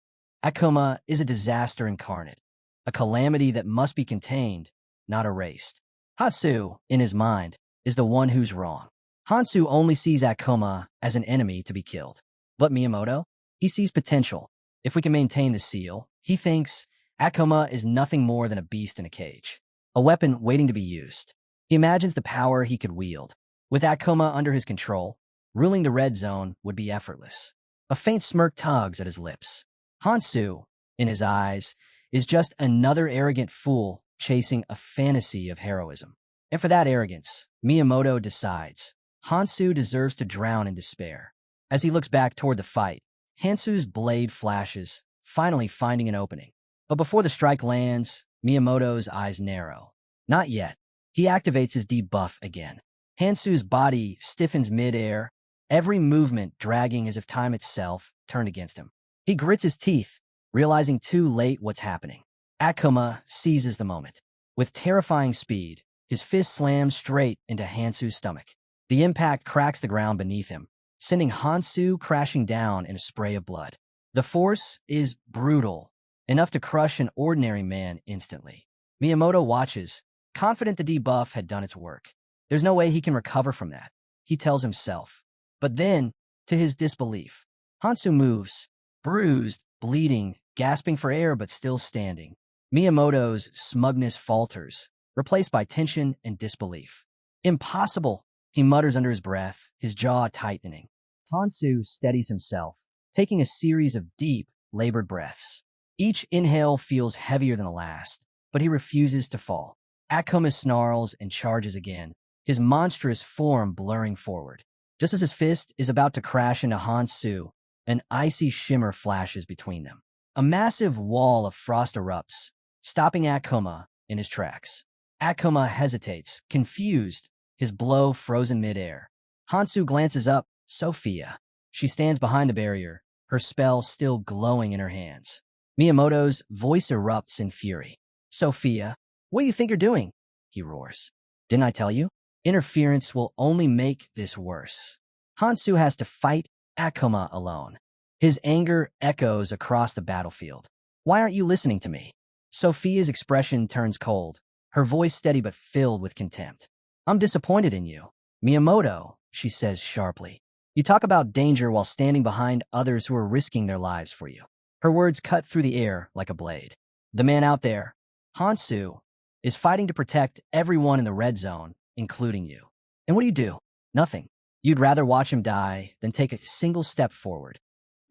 Akuma is a disaster incarnate, a calamity that must be contained, not erased. Hansu, in his mind, is the one who's wrong. Hansu only sees Akuma as an enemy to be killed. But Miyamoto? He sees potential. If we can maintain the seal, he thinks Akuma is nothing more than a beast in a cage, a weapon waiting to be used. He imagines the power he could wield. With Akuma under his control, ruling the red zone would be effortless. A faint smirk tugs at his lips. Hansu, in his eyes, is just another arrogant fool chasing a fantasy of heroism. And for that arrogance, Miyamoto decides Hansu deserves to drown in despair. As he looks back toward the fight, Hansu's blade flashes, finally finding an opening. But before the strike lands, Miyamoto's eyes narrow. Not yet. He activates his debuff again. Hansu's body stiffens mid-air, every movement dragging as if time itself turned against him. He grits his teeth, realizing too late what's happening. Akuma seizes the moment. With terrifying speed, his fist slams straight into Hansu's stomach. The impact cracks the ground beneath him, sending Hansu crashing down in a spray of blood. The force is brutal, enough to crush an ordinary man instantly. Miyamoto watches, confident the debuff had done its work. There's no way he can recover from that, he tells himself. But then, to his disbelief, Hansu moves, bruised, bleeding, gasping for air but still standing. Miyamoto's smugness falters, replaced by tension and disbelief. Impossible, he mutters under his breath, his jaw tightening. Hansu steadies himself, taking a series of deep, labored breaths. Each inhale feels heavier than the last, but he refuses to fall. Akuma snarls and charges again, his monstrous form blurring forward. Just as his fist is about to crash into Hansu, an icy shimmer flashes between them. A massive wall of frost erupts, stopping Akuma in his tracks. Akuma hesitates, confused, his blow frozen midair. Hansu glances up, Sophia. She stands behind the barrier, her spell still glowing in her hands. Miyamoto's voice erupts in fury. Sophia, what do you think you're doing? He roars. Didn't I tell you? Interference will only make this worse. Hansu has to fight Akuma alone. His anger echoes across the battlefield. Why aren't you listening to me? Sophia's expression turns cold, her voice steady but filled with contempt. I'm disappointed in you. Miyamoto, she says sharply. You talk about danger while standing behind others who are risking their lives for you. Her words cut through the air like a blade. The man out there, Hansu, is fighting to protect everyone in the red zone, including you. And what do? Nothing. You'd rather watch him die than take a single step forward.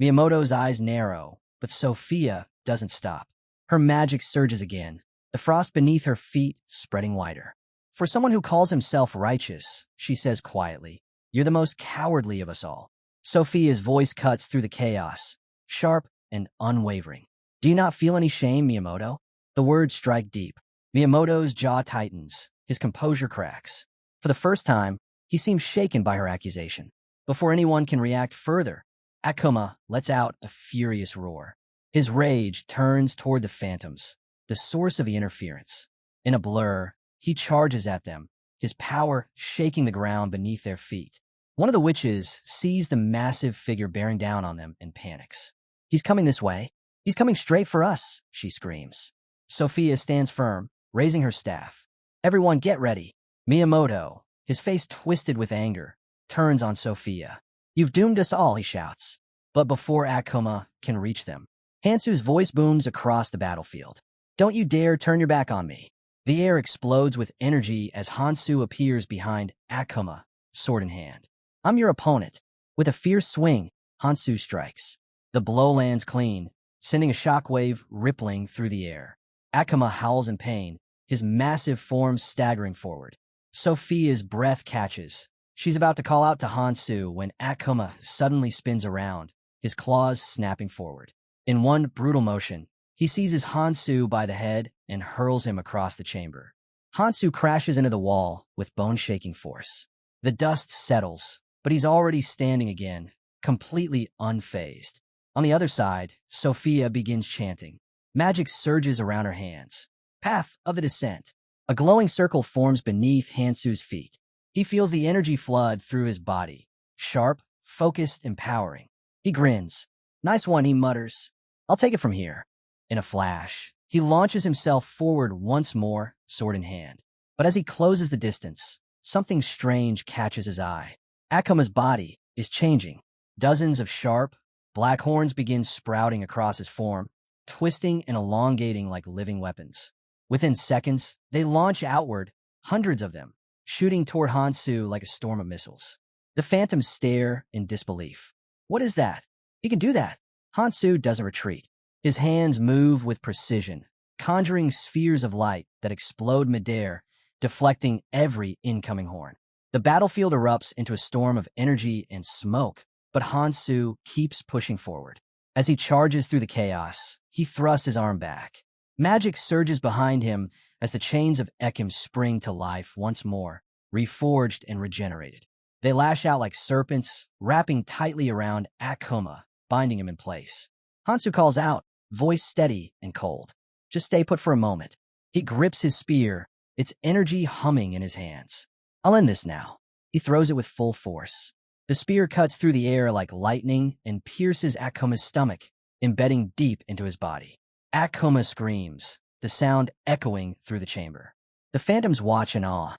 Miyamoto's eyes narrow, but Sophia doesn't stop. Her magic surges again, the frost beneath her feet spreading wider. For someone who calls himself righteous, she says quietly, you're the most cowardly of us all. Sophia's voice cuts through the chaos, sharp and unwavering. Do you not feel any shame, Miyamoto? The words strike deep. Miyamoto's jaw tightens, his composure cracks. For the first time, he seems shaken by her accusation. Before anyone can react further, Akuma lets out a furious roar. His rage turns toward the phantoms, the source of the interference. In a blur, he charges at them, his power shaking the ground beneath their feet. One of the witches sees the massive figure bearing down on them and panics. He's coming this way. He's coming straight for us, she screams. Sophia stands firm, raising her staff. Everyone get ready. Miyamoto, his face twisted with anger, turns on Sophia. You've doomed us all, he shouts. But before Akuma can reach them, Hansu's voice booms across the battlefield. Don't you dare turn your back on me. The air explodes with energy as Hansu appears behind Akuma, sword in hand. I'm your opponent. With a fierce swing, Hansu strikes. The blow lands clean, sending a shockwave rippling through the air. Akuma howls in pain, his massive form staggering forward. Sophia's breath catches. She's about to call out to Hansu when Akuma suddenly spins around, his claws snapping forward. In one brutal motion, he seizes Hansu by the head and hurls him across the chamber. Hansu crashes into the wall with bone-shaking force. The dust settles, but he's already standing again, completely unfazed. On the other side, Sophia begins chanting. Magic surges around her hands. Path of the Descent. A glowing circle forms beneath Hansu's feet. He feels the energy flood through his body. Sharp, focused, empowering. He grins. Nice one, he mutters. I'll take it from here. In a flash, he launches himself forward once more, sword in hand. But as he closes the distance, something strange catches his eye. Akuma's body is changing. Dozens of sharp, black horns begin sprouting across his form, twisting and elongating like living weapons. Within seconds, they launch outward, hundreds of them, shooting toward Hansu like a storm of missiles. The phantoms stare in disbelief. What is that? He can do that. Hansu doesn't retreat. His hands move with precision, conjuring spheres of light that explode midair, deflecting every incoming horn. The battlefield erupts into a storm of energy and smoke, but Hansu keeps pushing forward. As he charges through the chaos, he thrusts his arm back. Magic surges behind him as the chains of Ekim spring to life once more, reforged and regenerated. They lash out like serpents, wrapping tightly around Akuma, binding him in place. Hansu calls out, voice steady and cold. Just stay put for a moment. He grips his spear, its energy humming in his hands. I'll end this now. He throws it with full force. The spear cuts through the air like lightning and pierces Akuma's stomach, embedding deep into his body. Akuma screams, the sound echoing through the chamber. The phantoms watch in awe.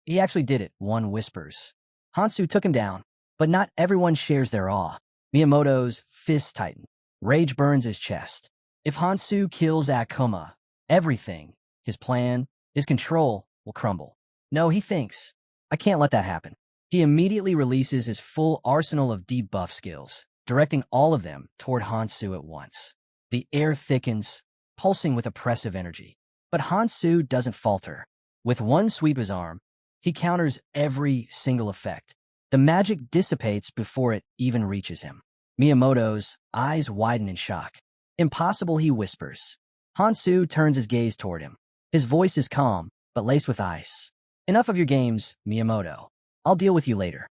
He actually did it, one whispers. Hansu took him down, but not everyone shares their awe. Miyamoto's fists tighten. Rage burns his chest. If Hansu kills Akuma, everything, his plan, his control, will crumble. No, he thinks, I can't let that happen. He immediately releases his full arsenal of debuff skills, directing all of them toward Hansu at once. The air thickens, pulsing with oppressive energy. But Hansu doesn't falter. With one sweep of his arm, he counters every single effect. The magic dissipates before it even reaches him. Miyamoto's eyes widen in shock. Impossible, he whispers. Hansu turns his gaze toward him. His voice is calm, but laced with ice. Enough of your games, Miyamoto. I'll deal with you later.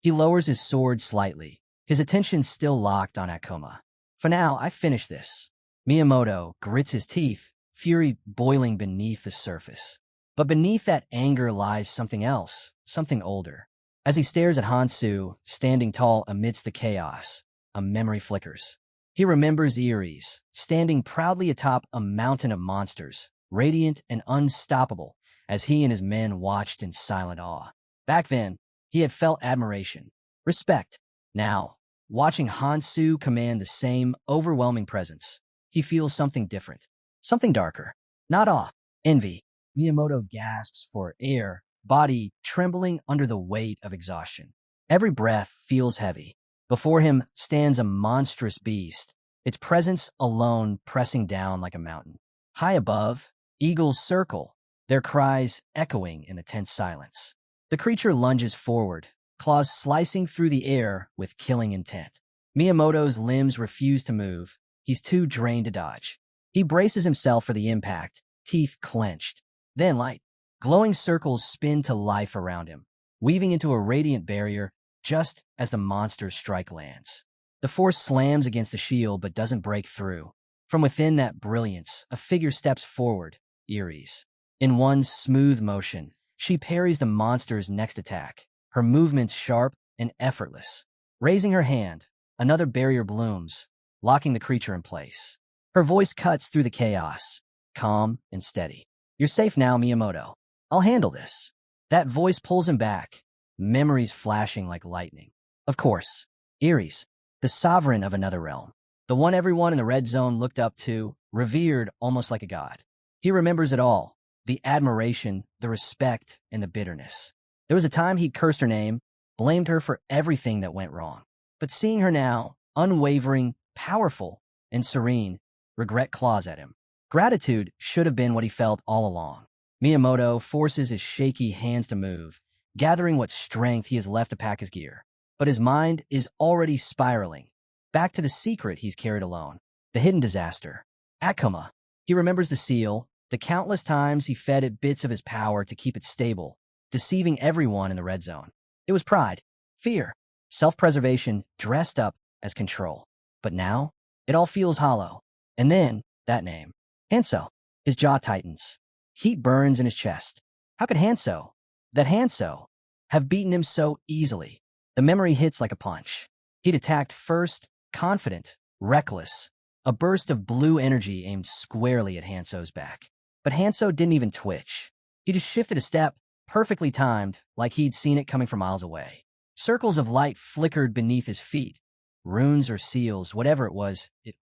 He lowers his sword slightly, his attention still locked on Akuma. For now, I've finished this. Miiamoto grits his teeth, fury boiling beneath the surface. But beneath that anger lies something else, something older. As he stares at Hansu, standing tall amidst the chaos, a memory flickers. He remembers Ares, standing proudly atop a mountain of monsters, radiant and unstoppable, as he and his men watched in silent awe. Back then, he had felt admiration, respect. Now, watching Hansu command the same overwhelming presence, he feels something different, something darker. Not awe, envy. Miiamoto gasps for air, body trembling under the weight of exhaustion. Every breath feels heavy. Before him stands a monstrous beast, its presence alone pressing down like a mountain. High above, eagles circle, their cries echoing in the tense silence. The creature lunges forward, claws slicing through the air with killing intent. Miyamoto's limbs refuse to move. He's too drained to dodge. He braces himself for the impact, teeth clenched. Then light, glowing circles spin to life around him, weaving into a radiant barrier just as the monster's strike lands. The force slams against the shield but doesn't break through. From within that brilliance, a figure steps forward, Ares. In one smooth motion, she parries the monster's next attack, her movements sharp and effortless. Raising her hand, another barrier blooms, locking the creature in place. Her voice cuts through the chaos, calm and steady. "You're safe now, Miyamoto. I'll handle this." That voice pulls him back, memories flashing like lightning. Of course, Ares, the sovereign of another realm, the one everyone in the red zone looked up to, revered almost like a god. He remembers it all, the admiration, the respect, and the bitterness. There was a time he'd cursed her name, blamed her for everything that went wrong. But seeing her now, unwavering, powerful, and serene, regret claws at him. Gratitude should have been what he felt all along. Miyamoto forces his shaky hands to move, gathering what strength he has left to pack his gear. But his mind is already spiraling, back to the secret he's carried alone, the hidden disaster. Akuma. He remembers the seal, the countless times he fed it bits of his power to keep it stable, deceiving everyone in the red zone. It was pride, fear, self-preservation dressed up as control. But now, it all feels hollow. And then, that name. Hanso. His jaw tightens. Heat burns in his chest. How could Hanso, that Hanso, have beaten him so easily? The memory hits like a punch. He'd attacked first, confident, reckless, a burst of blue energy aimed squarely at Hanso's back. But Hanso didn't even twitch. He just shifted a step, perfectly timed, like he'd seen it coming from miles away. Circles of light flickered beneath his feet. Runes or seals, whatever it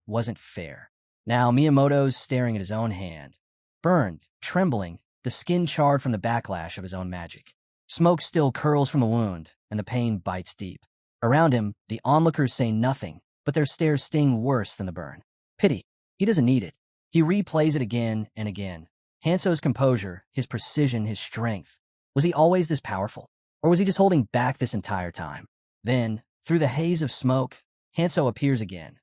wasn't fair. Now Miyamoto's staring at his own hand. Burned, trembling, the skin charred from the backlash of his own magic. Smoke still curls from the wound, and the pain bites deep. Around him, the onlookers say nothing, but their stares sting worse than the burn. Pity. He doesn't need it. He replays it again and again. Hanso's composure, his precision, his strength. Was he always this powerful? Or was he just holding back this entire time? Then, through the haze of smoke, Hanso appears again.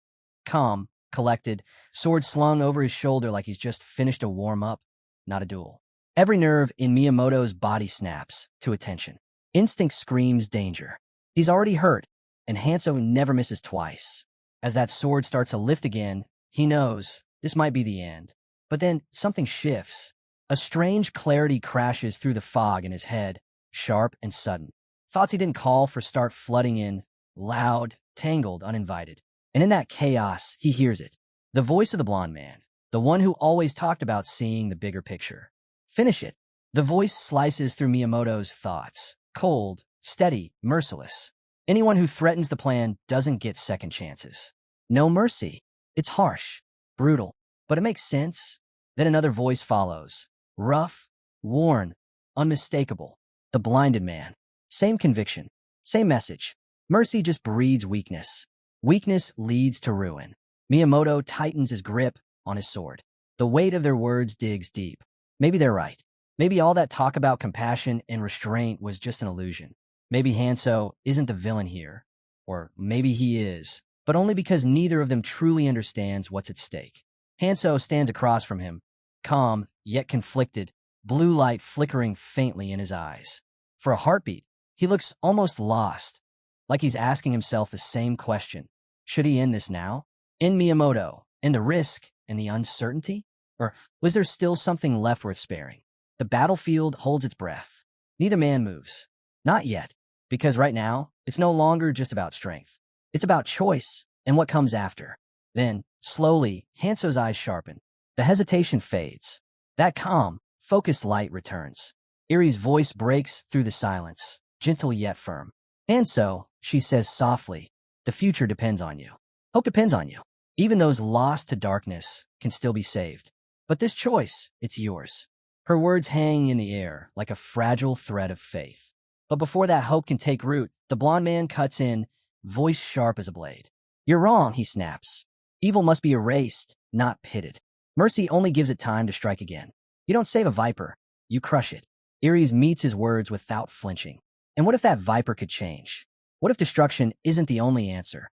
Calm, collected, sword slung over his shoulder like he's just finished a warm-up, not a duel. Every nerve in Miyamoto's body snaps to attention. Instinct screams danger. He's already hurt, and Hanso never misses twice. As that sword starts to lift again, he knows this might be the end. But then something shifts. A strange clarity crashes through the fog in his head, sharp and sudden. Thoughts he didn't call for start flooding in, loud, tangled, uninvited. And in that chaos, he hears it. The voice of the blonde man, the one who always talked about seeing the bigger picture. Finish it. The voice slices through Miyamoto's thoughts. Cold, steady, merciless. Anyone who threatens the plan doesn't get second chances. No mercy. It's harsh, brutal, but it makes sense. Then another voice follows. Rough, worn, unmistakable. The blinded man. Same conviction, same message. Mercy just breeds weakness. Weakness leads to ruin. Miyamoto tightens his grip on his sword. The weight of their words digs deep. Maybe they're right. Maybe all that talk about compassion and restraint was just an illusion. Maybe Hanso isn't the villain here. Or maybe he is, but only because neither of them truly understands what's at stake. Hanso stands across from him, calm yet conflicted, blue light flickering faintly in his eyes. For a heartbeat, he looks almost lost, like he's asking himself the same question. Should he end this now? In Miyamoto, and the risk and the uncertainty? Or was there still something left worth sparing? The battlefield holds its breath. Neither man moves. Not yet, because right now, it's no longer just about strength. It's about choice and what comes after. Then, slowly, Hanso's eyes sharpen. The hesitation fades. That calm, focused light returns. Erie's voice breaks through the silence, gentle yet firm. "Hanso," she says softly, "the future depends on you. Hope depends on you. Even those lost to darkness can still be saved. But this choice, it's yours." Her words hang in the air like a fragile thread of faith. But before that hope can take root, the blond man cuts in, voice sharp as a blade. "You're wrong," he snaps. "Evil must be erased, not pitted. Mercy only gives it time to strike again. You don't save a viper, you crush it." Ares meets his words without flinching. And what if that viper could change? What if destruction isn't the only answer?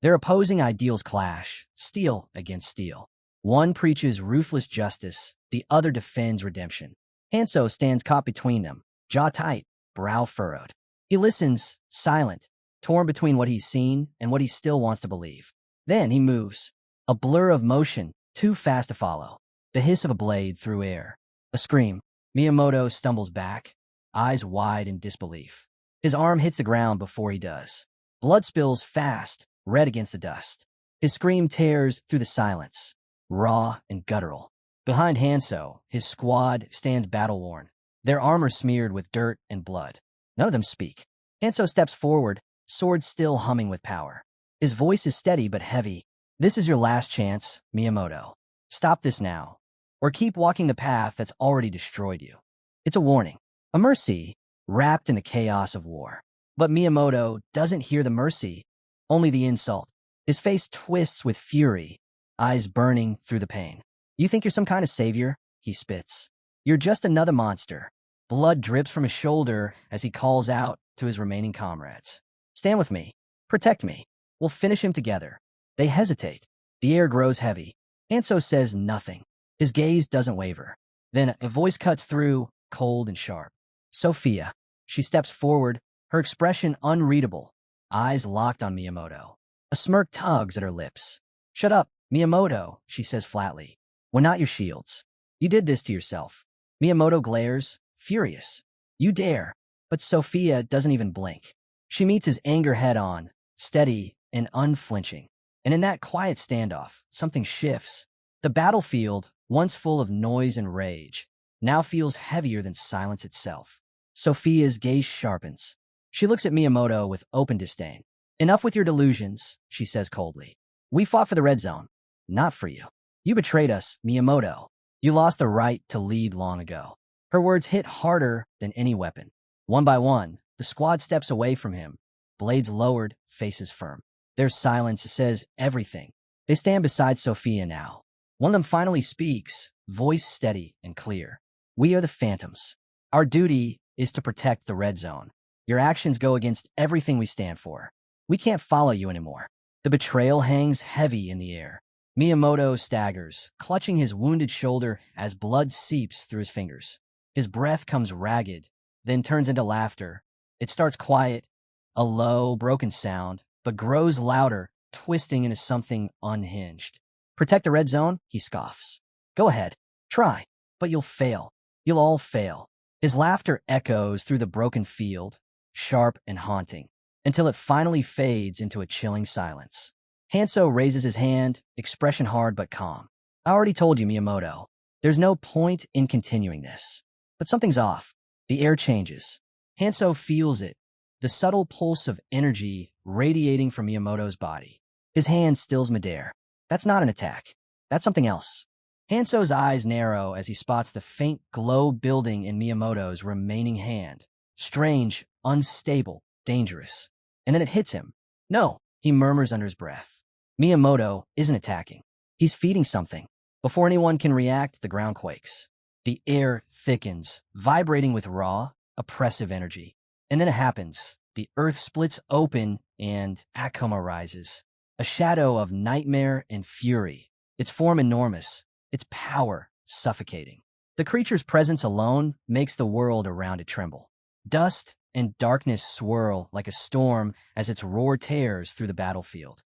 Their opposing ideals clash, steel against steel. One preaches ruthless justice, the other defends redemption. Hanso stands caught between them, jaw tight, brow furrowed. He listens, silent, torn between what he's seen and what he still wants to believe. Then he moves, a blur of motion, too fast to follow. The hiss of a blade through air. A scream. Miiamoto stumbles back, eyes wide in disbelief. His arm hits the ground before he does. Blood spills fast, red against the dust. His scream tears through the silence, raw and guttural. Behind Hanso, his squad stands battle-worn, their armor smeared with dirt and blood. None of them speak. Hanso steps forward, sword still humming with power. His voice is steady but heavy. "This is your last chance, Miiamoto. Stop this now, or keep walking the path that's already destroyed you." It's a warning, a mercy, wrapped in the chaos of war. But Miiamoto doesn't hear the mercy, only the insult. His face twists with fury, eyes burning through the pain. "You think you're some kind of savior?" he spits. "You're just another monster." Blood drips from his shoulder as he calls out to his remaining comrades. "Stand with me. Protect me. We'll finish him together." They hesitate. The air grows heavy. Hanso says nothing. His gaze doesn't waver. Then a voice cuts through, cold and sharp. "Sophia." She steps forward, her expression unreadable, eyes locked on Miiamoto. A smirk tugs at her lips. "Shut up, Miiamoto," she says flatly. "We're not your shields. You did this to yourself." Miiamoto glares, furious. "You dare." But Sophia doesn't even blink. She meets his anger head-on, steady and unflinching. And in that quiet standoff, something shifts. The battlefield, once full of noise and rage, now feels heavier than silence itself. Sophia's gaze sharpens. She looks at Miiamoto with open disdain. "Enough with your delusions," she says coldly. "We fought for the red zone, not for you. You betrayed us, Miiamoto. You lost the right to lead long ago." Her words hit harder than any weapon. One by one, the squad steps away from him, blades lowered, faces firm. Their silence says everything. They stand beside Sophia now. One of them finally speaks, voice steady and clear. "We are the Phantoms. Our duty is to protect the red zone. Your actions go against everything we stand for. We can't follow you anymore." The betrayal hangs heavy in the air. Miiamoto staggers, clutching his wounded shoulder as blood seeps through his fingers. His breath comes ragged, then turns into laughter. It starts quiet, a low, broken sound, but grows louder, twisting into something unhinged. "Protect the red zone?" he scoffs. "Go ahead. Try. But you'll fail. You'll all fail." His laughter echoes through the broken field, sharp and haunting, until it finally fades into a chilling silence. Hanso raises his hand, expression hard but calm. "I already told you, Miiamoto. There's no point in continuing this." But something's off. The air changes. Hanso feels it, the subtle pulse of energy radiating from Miyamoto's body. His hand stills midair. That's not an attack. That's something else. Hanso's eyes narrow as he spots the faint glow building in Miyamoto's remaining hand. Strange, unstable, dangerous. And then it hits him. "No," he murmurs under his breath. Miyamoto isn't attacking. He's feeding something. Before anyone can react, the ground quakes. The air thickens, vibrating with raw, oppressive energy. And then it happens. The earth splits open and Akuma rises. A shadow of nightmare and fury. Its form enormous, its power suffocating. The creature's presence alone makes the world around it tremble. Dust and darkness swirl like a storm as its roar tears through the battlefield.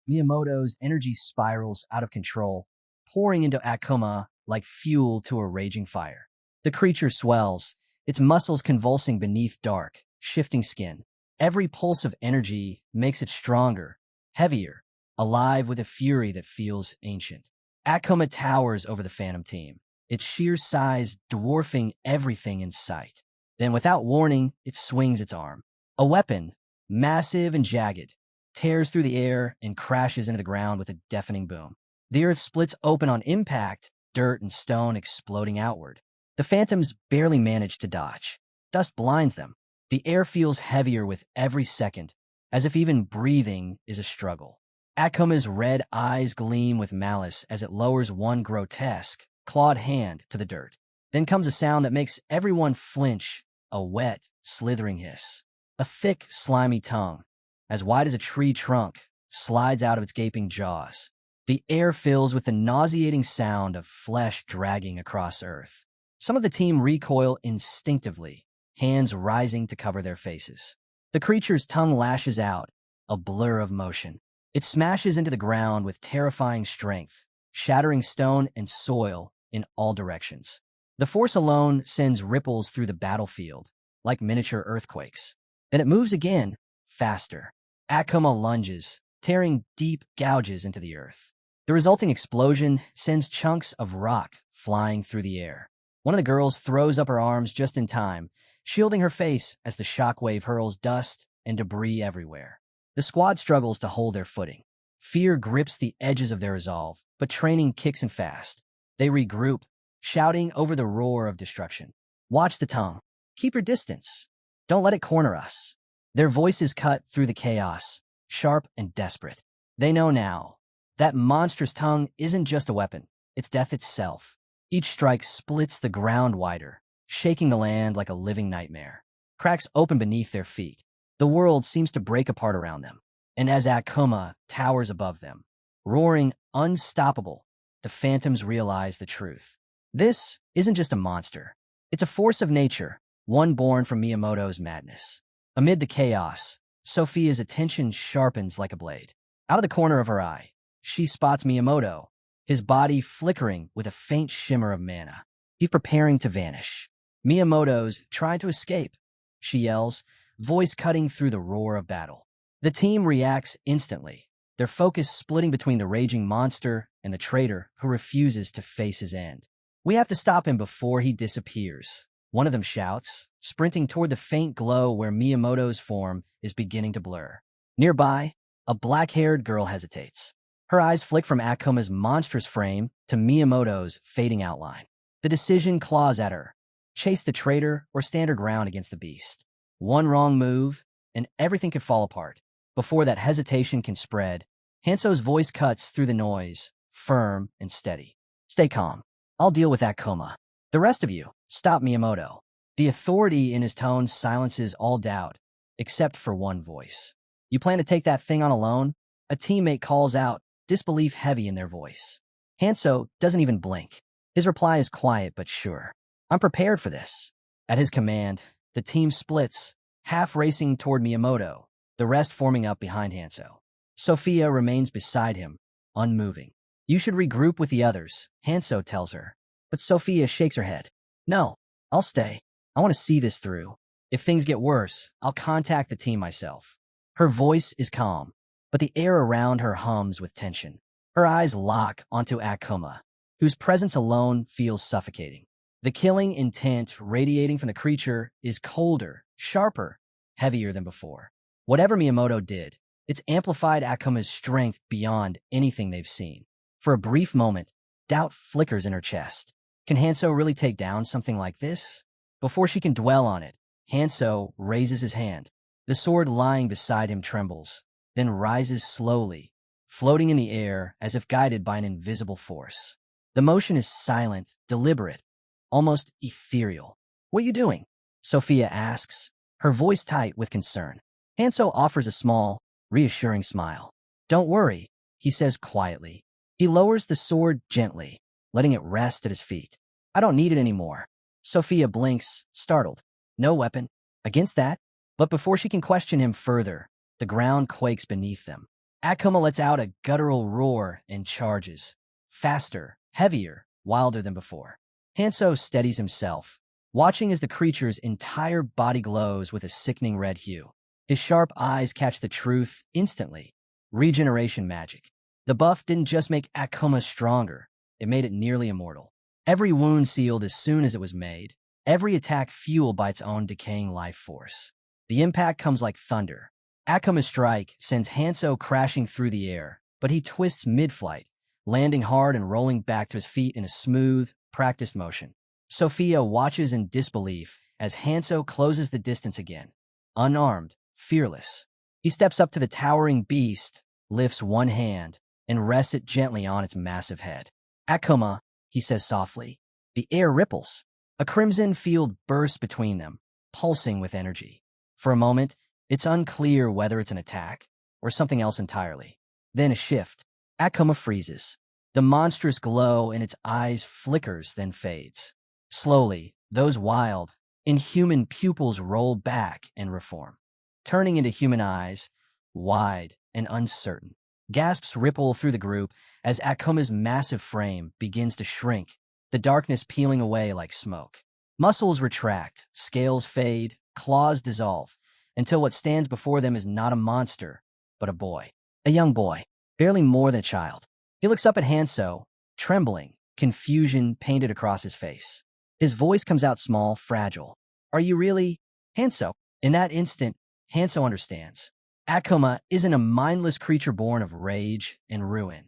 Miyamoto's energy spirals out of control, pouring into Akuma like fuel to a raging fire. The creature swells, its muscles convulsing beneath dark, shifting skin. Every pulse of energy makes it stronger, heavier, alive with a fury that feels ancient. Akuma towers over the Phantom team, its sheer size dwarfing everything in sight. Then, without warning, it swings its arm. A weapon, massive and jagged, tears through the air and crashes into the ground with a deafening boom. The earth splits open on impact, dirt and stone exploding outward. The Phantoms barely manage to dodge. Dust blinds them. The air feels heavier with every second, as if even breathing is a struggle. Akuma's red eyes gleam with malice as it lowers one grotesque, clawed hand to the dirt. Then comes a sound that makes everyone flinch, a wet, slithering hiss. A thick, slimy tongue, as wide as a tree trunk, slides out of its gaping jaws. The air fills with the nauseating sound of flesh dragging across earth. Some of the team recoil instinctively, hands rising to cover their faces. The creature's tongue lashes out, a blur of motion. It smashes into the ground with terrifying strength, shattering stone and soil in all directions. The force alone sends ripples through the battlefield, like miniature earthquakes. Then it moves again, faster. Akuma lunges, tearing deep gouges into the earth. The resulting explosion sends chunks of rock flying through the air. One of the girls throws up her arms just in time, shielding her face as the shockwave hurls dust and debris everywhere. The squad struggles to hold their footing. Fear grips the edges of their resolve, but training kicks in fast. They regroup, shouting over the roar of destruction. Watch the tongue. Keep your distance. Don't let it corner us. Their voices cut through the chaos, sharp and desperate. They know now. That monstrous tongue isn't just a weapon. It's death itself. Each strike splits the ground wider, shaking the land like a living nightmare. Cracks open beneath their feet. The world seems to break apart around them. And as Akuma towers above them, roaring unstoppable, the Phantoms realize the truth. This isn't just a monster. It's a force of nature, one born from Miiamoto's madness. Amid the chaos, Sophia's attention sharpens like a blade. Out of the corner of her eye, she spots Miiamoto, his body flickering with a faint shimmer of mana. He's preparing to vanish. Miyamoto's trying to escape, she yells, voice cutting through the roar of battle. The team reacts instantly, their focus splitting between the raging monster and the traitor who refuses to face his end. We have to stop him before he disappears, one of them shouts, sprinting toward the faint glow where Miyamoto's form is beginning to blur. Nearby, a black-haired girl hesitates. Her eyes flick from Akuma's monstrous frame to Miyamoto's fading outline. The decision claws at her. Chase the traitor or stand her ground against the beast. One wrong move, and everything could fall apart. Before that hesitation can spread, Hanso's voice cuts through the noise, firm and steady. Stay calm. I'll deal with Akuma. The rest of you, stop Miyamoto. The authority in his tone silences all doubt, except for one voice. You plan to take that thing on alone? A teammate calls out, disbelief heavy in their voice. Hanso doesn't even blink. His reply is quiet but sure. I'm prepared for this. At his command, the team splits, half racing toward Miyamoto, the rest forming up behind Hanso. Sophia remains beside him, unmoving. You should regroup with the others, Hanso tells her. But Sophia shakes her head. No, I'll stay. I want to see this through. If things get worse, I'll contact the team myself. Her voice is calm, but the air around her hums with tension. Her eyes lock onto Akuma, whose presence alone feels suffocating. The killing intent radiating from the creature is colder, sharper, heavier than before. Whatever Miyamoto did, it's amplified Akuma's strength beyond anything they've seen. For a brief moment, doubt flickers in her chest. Can Hanso really take down something like this? Before she can dwell on it, Hanso raises his hand. The sword lying beside him trembles, then rises slowly, floating in the air as if guided by an invisible force. The motion is silent, deliberate, almost ethereal. What are you doing? Sophia asks, her voice tight with concern. Hanso offers a small, reassuring smile. Don't worry, he says quietly. He lowers the sword gently, letting it rest at his feet. I don't need it anymore. Sophia blinks, startled. No weapon. Against that? But before she can question him further, the ground quakes beneath them. Akuma lets out a guttural roar and charges. Faster, heavier, wilder than before. Hanso steadies himself, watching as the creature's entire body glows with a sickening red hue. His sharp eyes catch the truth instantly. Regeneration magic. The buff didn't just make Akuma stronger, it made it nearly immortal. Every wound sealed as soon as it was made, every attack fueled by its own decaying life force. The impact comes like thunder. Akuma's strike sends Hanso crashing through the air, but he twists mid-flight, landing hard and rolling back to his feet in a smooth, practiced motion. Sophia watches in disbelief as Hanso closes the distance again. Unarmed, fearless. He steps up to the towering beast, lifts one hand, and rests it gently on its massive head. Akuma, he says softly. The air ripples. A crimson field bursts between them, pulsing with energy. For a moment, it's unclear whether it's an attack or something else entirely. Then a shift. Akuma freezes. The monstrous glow in its eyes flickers, then fades. Slowly, those wild, inhuman pupils roll back and reform, turning into human eyes, wide and uncertain. Gasps ripple through the group as Akuma's massive frame begins to shrink, the darkness peeling away like smoke. Muscles retract, scales fade, claws dissolve, until what stands before them is not a monster, but a boy. A young boy, barely more than a child. He looks up at Hanso, trembling, confusion painted across his face. His voice comes out small, fragile. Are you really Hanso? In that instant, Hanso understands. Akuma isn't a mindless creature born of rage and ruin.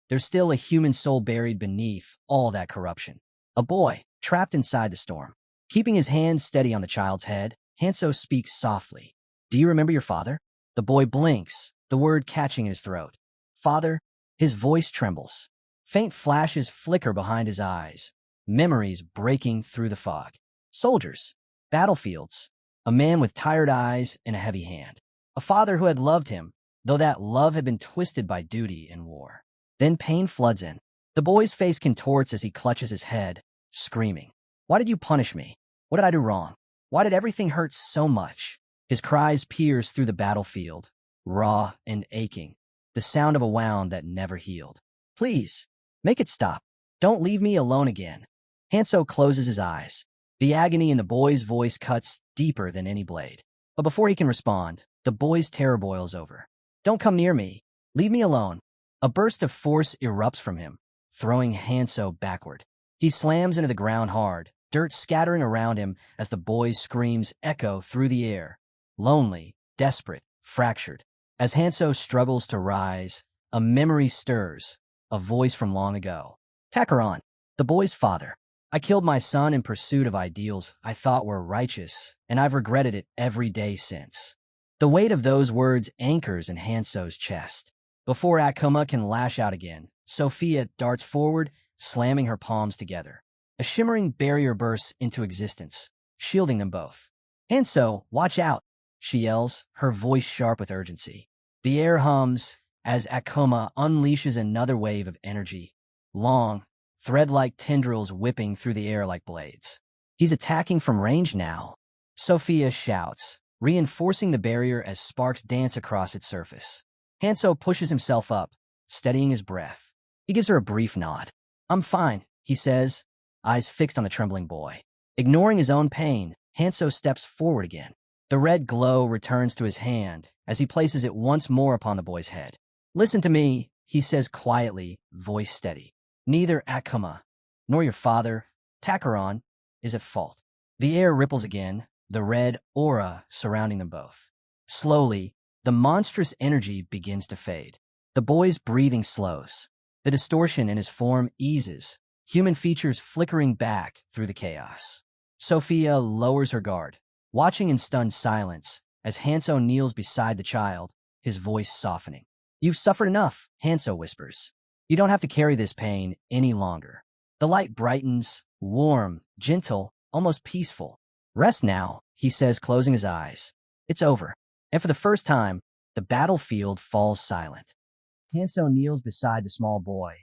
There's still a human soul buried beneath all that corruption. A boy, trapped inside the storm. Keeping his hand steady on the child's head, Hanso speaks softly. Do you remember your father? The boy blinks, the word catching in his throat. Father? His voice trembles. Faint flashes flicker behind his eyes, memories breaking through the fog. Soldiers, battlefields, a man with tired eyes and a heavy hand. A father who had loved him, though that love had been twisted by duty and war. Then pain floods in. The boy's face contorts as he clutches his head, screaming. Why did you punish me? What did I do wrong? Why did everything hurt so much? His cries pierce through the battlefield, raw and aching, the sound of a wound that never healed. Please, make it stop. Don't leave me alone again. Hanso closes his eyes. The agony in the boy's voice cuts deeper than any blade. But before he can respond, the boy's terror boils over. Don't come near me. Leave me alone. A burst of force erupts from him, throwing Hanso backward. He slams into the ground hard, dirt scattering around him as the boy's screams echo through the air. Lonely, desperate, fractured. As Hanso struggles to rise, a memory stirs, a voice from long ago. Takaran, the boy's father. I killed my son in pursuit of ideals I thought were righteous, and I've regretted it every day since. The weight of those words anchors in Hanso's chest. Before Akuma can lash out again, Sophia darts forward, slamming her palms together. A shimmering barrier bursts into existence, shielding them both. Hanso, watch out, she yells, her voice sharp with urgency. The air hums as Akuma unleashes another wave of energy, long, thread-like tendrils whipping through the air like blades. He's attacking from range now. Sophia shouts, reinforcing the barrier as sparks dance across its surface. Hanso pushes himself up, steadying his breath. He gives her a brief nod. I'm fine, he says, eyes fixed on the trembling boy. Ignoring his own pain, Hanso steps forward again. The red glow returns to his hand as he places it once more upon the boy's head. Listen to me, he says quietly, voice steady. Neither Akuma nor your father, Takaran, is at fault. The air ripples again, the red aura surrounding them both. Slowly, the monstrous energy begins to fade. The boy's breathing slows. The distortion in his form eases, human features flickering back through the chaos. Sophia lowers her guard, watching in stunned silence as Hanso kneels beside the child, his voice softening. You've suffered enough, Hanso whispers. You don't have to carry this pain any longer. The light brightens, warm, gentle, almost peaceful. Rest now, he says, closing his eyes. It's over. And for the first time, the battlefield falls silent. Hanso kneels beside the small boy,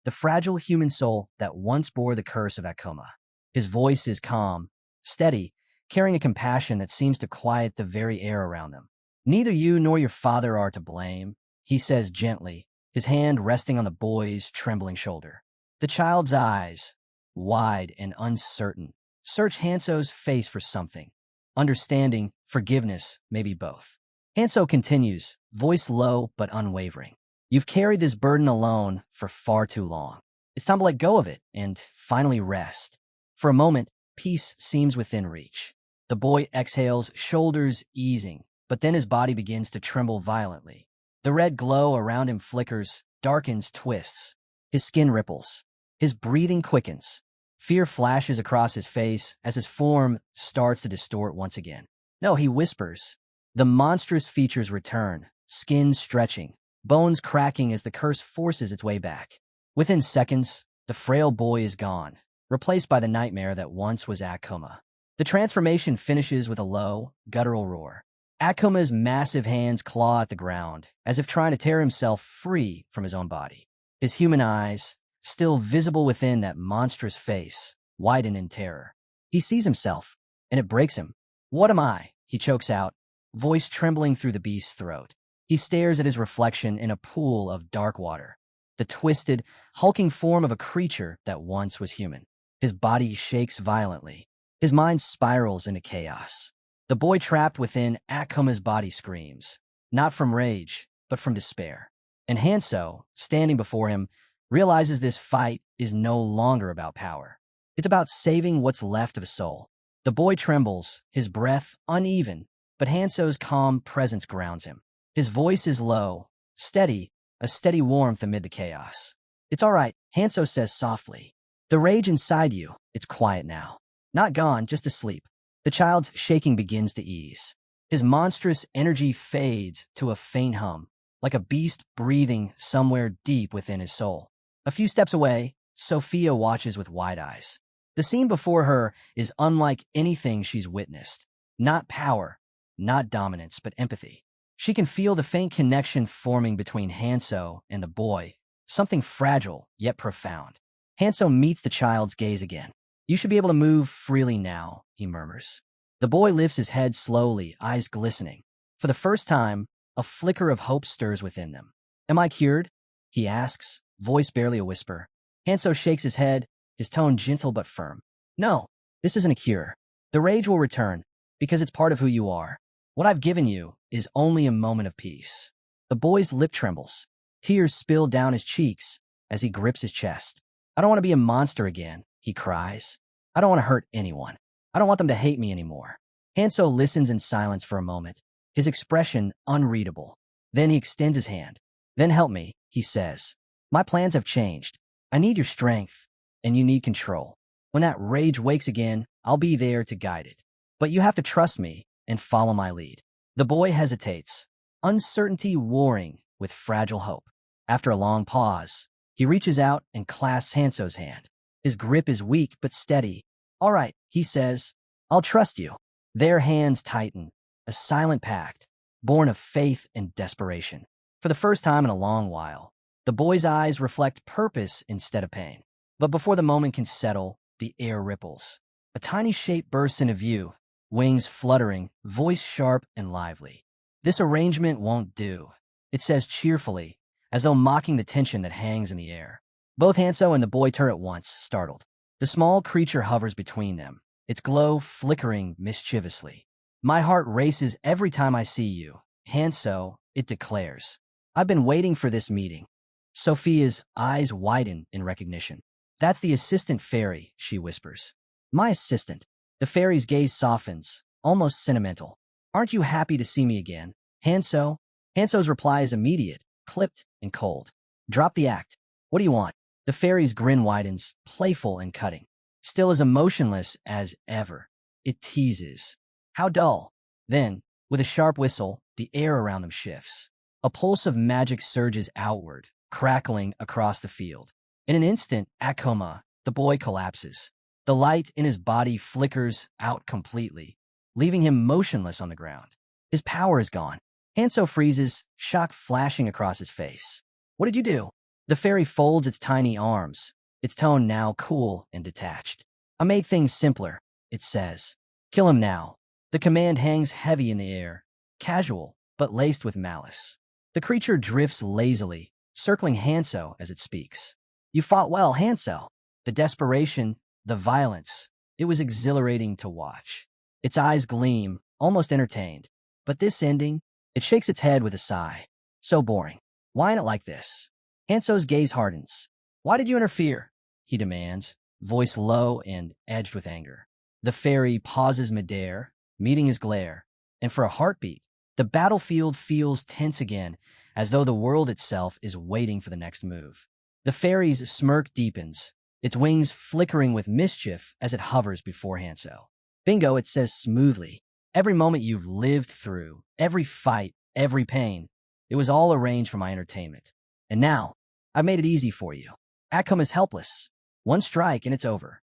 the fragile human soul that once bore the curse of Akuma. His voice is calm, steady, carrying a compassion that seems to quiet the very air around them. Neither you nor your father are to blame, he says gently, his hand resting on the boy's trembling shoulder. The child's eyes, wide and uncertain, search Hanso's face for something. Understanding, forgiveness, maybe both. Hanso continues, voice low but unwavering. You've carried this burden alone for far too long. It's time to let go of it and finally rest. For a moment, peace seems within reach. The boy exhales, shoulders easing, but then his body begins to tremble violently. The red glow around him flickers, darkens, twists. His skin ripples. His breathing quickens. Fear flashes across his face as his form starts to distort once again. No, he whispers. The monstrous features return, skin stretching, bones cracking as the curse forces its way back. Within seconds, the frail boy is gone, replaced by the nightmare that once was Akuma. The transformation finishes with a low, guttural roar. Akuma's massive hands claw at the ground, as if trying to tear himself free from his own body. His human eyes, still visible within that monstrous face, widen in terror. He sees himself, and it breaks him. What am I? He chokes out, voice trembling through the beast's throat. He stares at his reflection in a pool of dark water, the twisted, hulking form of a creature that once was human. His body shakes violently. His mind spirals into chaos. The boy trapped within Akuma's body screams, not from rage, but from despair. And Hanso, standing before him, realizes this fight is no longer about power. It's about saving what's left of his soul. The boy trembles, his breath uneven, but Hanso's calm presence grounds him. His voice is low, steady, a steady warmth amid the chaos. It's all right, Hanso says softly. The rage inside you, it's quiet now. Not gone, just asleep. The child's shaking begins to ease. His monstrous energy fades to a faint hum, like a beast breathing somewhere deep within his soul. A few steps away, Sophia watches with wide eyes. The scene before her is unlike anything she's witnessed. Not power, not dominance, but empathy. She can feel the faint connection forming between Hanso and the boy, something fragile yet profound. Hanso meets the child's gaze again. You should be able to move freely now, he murmurs. The boy lifts his head slowly, eyes glistening. For the first time, a flicker of hope stirs within them. Am I cured? He asks, voice barely a whisper. Hanso shakes his head, his tone gentle but firm. No, this isn't a cure. The rage will return, because it's part of who you are. What I've given you is only a moment of peace. The boy's lip trembles. Tears spill down his cheeks as he grips his chest. I don't want to be a monster again, he cries. I don't want to hurt anyone. I don't want them to hate me anymore. Hanso listens in silence for a moment, his expression unreadable. Then he extends his hand. Then help me, he says. My plans have changed. I need your strength, and you need control. When that rage wakes again, I'll be there to guide it. But you have to trust me and follow my lead. The boy hesitates, uncertainty warring with fragile hope. After a long pause, he reaches out and clasps Hanso's hand. His grip is weak but steady. All right, he says, I'll trust you. Their hands tighten, a silent pact, born of faith and desperation. For the first time in a long while, the boy's eyes reflect purpose instead of pain. But before the moment can settle, the air ripples. A tiny shape bursts into view, wings fluttering, voice sharp and lively. This arrangement won't do, it says cheerfully, as though mocking the tension that hangs in the air. Both Hanso and the boy turn at once, startled. The small creature hovers between them, its glow flickering mischievously. My heart races every time I see you, Hanso, it declares. I've been waiting for this meeting. Sophia's eyes widen in recognition. That's the assistant fairy, she whispers. My assistant. The fairy's gaze softens, almost sentimental. Aren't you happy to see me again, Hanso? Hanso's reply is immediate, clipped and cold. Drop the act. What do you want? The fairy's grin widens, playful and cutting. Still as emotionless as ever. It teases. How dull. Then, with a sharp whistle, the air around them shifts. A pulse of magic surges outward, crackling across the field. In an instant, Akuma, the boy, collapses. The light in his body flickers out completely, leaving him motionless on the ground. His power is gone. Hanso freezes, shock flashing across his face. What did you do? The fairy folds its tiny arms, its tone now cool and detached. I made things simpler, it says. Kill him now. The command hangs heavy in the air, casual, but laced with malice. The creature drifts lazily, circling Hanso as it speaks. You fought well, Hanso. The desperation, the violence, it was exhilarating to watch. Its eyes gleam, almost entertained. But this ending, it shakes its head with a sigh. So boring. Why ain't it like this? Hanso's gaze hardens. Why did you interfere? He demands, voice low and edged with anger. The fairy pauses midair, meeting his glare, and for a heartbeat, the battlefield feels tense again, as though the world itself is waiting for the next move. The fairy's smirk deepens, its wings flickering with mischief as it hovers before Hanso. Bingo, it says smoothly. Every moment you've lived through, every fight, every pain, it was all arranged for my entertainment. And now, I've made it easy for you. Akuma is helpless. One strike and it's over.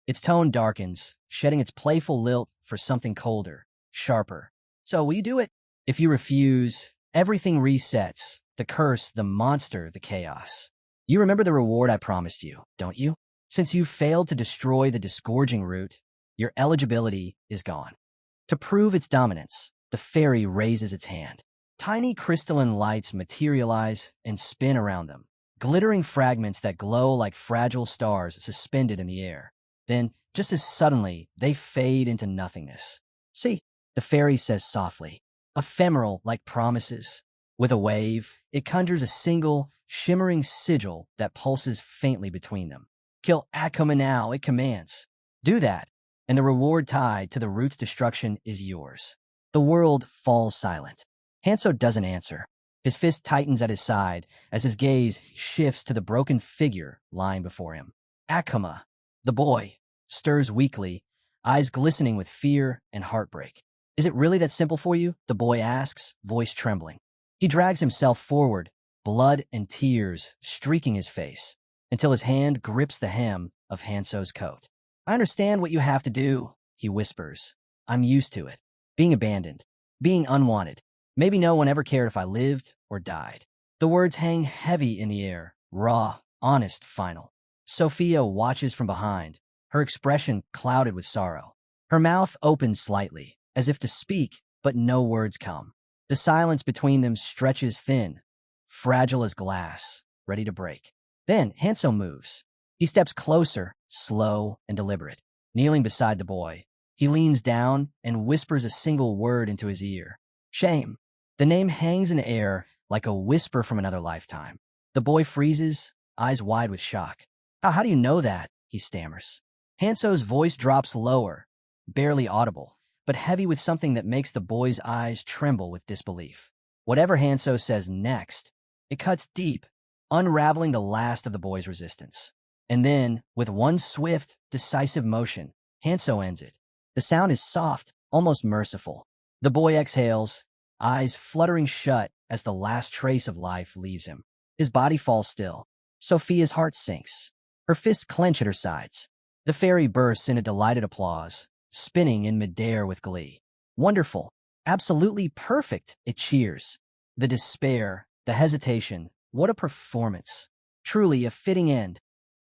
Its tone darkens, shedding its playful lilt for something colder, sharper. So will you do it? If you refuse, everything resets. The curse, the monster, the chaos. You remember the reward I promised you, don't you? Since you failed to destroy the disgorging root, your eligibility is gone. To prove its dominance, the fairy raises its hand. Tiny crystalline lights materialize and spin around them, glittering fragments that glow like fragile stars suspended in the air. Then, just as suddenly, they fade into nothingness. See, the fairy says softly, ephemeral like promises. With a wave, it conjures a single, shimmering sigil that pulses faintly between them. Kill Akuma now, it commands. Do that, and the reward tied to the root's destruction is yours. The world falls silent. Hanso doesn't answer. His fist tightens at his side as his gaze shifts to the broken figure lying before him. Akuma, the boy, stirs weakly, eyes glistening with fear and heartbreak. Is it really that simple for you? The boy asks, voice trembling. He drags himself forward, blood and tears streaking his face, until his hand grips the hem of Hanso's coat. I understand what you have to do, he whispers. I'm used to it. Being abandoned, being unwanted. Maybe no one ever cared if I lived or died. The words hang heavy in the air, raw, honest, final. Sophia watches from behind, her expression clouded with sorrow. Her mouth opens slightly, as if to speak, but no words come. The silence between them stretches thin, fragile as glass, ready to break. Then Hanso moves. He steps closer, slow and deliberate. Kneeling beside the boy, he leans down and whispers a single word into his ear. Shame. The name hangs in the air like a whisper from another lifetime. The boy freezes, eyes wide with shock. How do you know that? He stammers. Hanso's voice drops lower, barely audible, but heavy with something that makes the boy's eyes tremble with disbelief. Whatever Hanso says next, it cuts deep, unraveling the last of the boy's resistance. And then, with one swift, decisive motion, Hanso ends it. The sound is soft, almost merciful. The boy exhales, eyes fluttering shut as the last trace of life leaves him. His body falls still. Sophia's heart sinks. Her fists clench at her sides. The fairy bursts into delighted applause, spinning in midair with glee. Wonderful. Absolutely perfect, it cheers. The despair, the hesitation, what a performance. Truly a fitting end.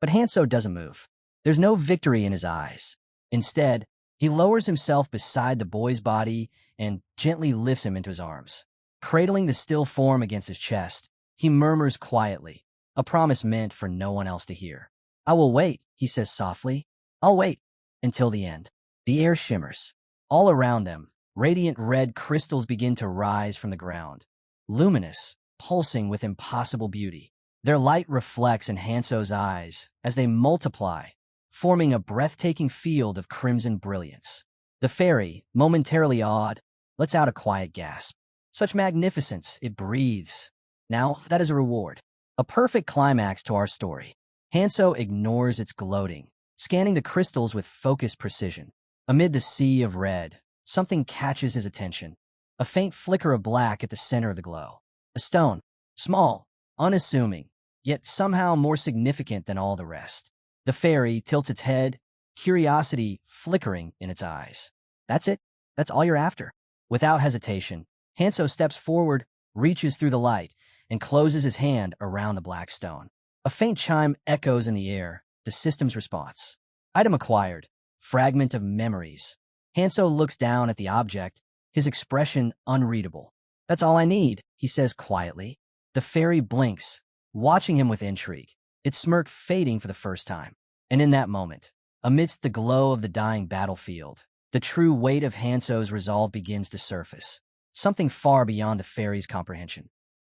But Hanso doesn't move. There's no victory in his eyes. Instead, he lowers himself beside the boy's body and gently lifts him into his arms. Cradling the still form against his chest, he murmurs quietly, a promise meant for no one else to hear. I will wait, he says softly. I'll wait until the end. The air shimmers. All around them, radiant red crystals begin to rise from the ground, luminous, pulsing with impossible beauty. Their light reflects in Hanso's eyes as they multiply, forming a breathtaking field of crimson brilliance. The fairy, momentarily awed, lets out a quiet gasp. Such magnificence, it breathes. Now, that is a reward. A perfect climax to our story. Hanso ignores its gloating, scanning the crystals with focused precision. Amid the sea of red, something catches his attention. A faint flicker of black at the center of the glow. A stone, small, unassuming, yet somehow more significant than all the rest. The fairy tilts its head, curiosity flickering in its eyes. That's it? That's all you're after? Without hesitation, Hanso steps forward, reaches through the light, and closes his hand around the black stone. A faint chime echoes in the air, the system's response. Item acquired. Fragment of memories. Hanso looks down at the object, his expression unreadable. That's all I need, he says quietly. The fairy blinks, watching him with intrigue. its smirk fading for the first time. And in that moment, amidst the glow of the dying battlefield, the true weight of Hanso's resolve begins to surface, something far beyond the fairy's comprehension.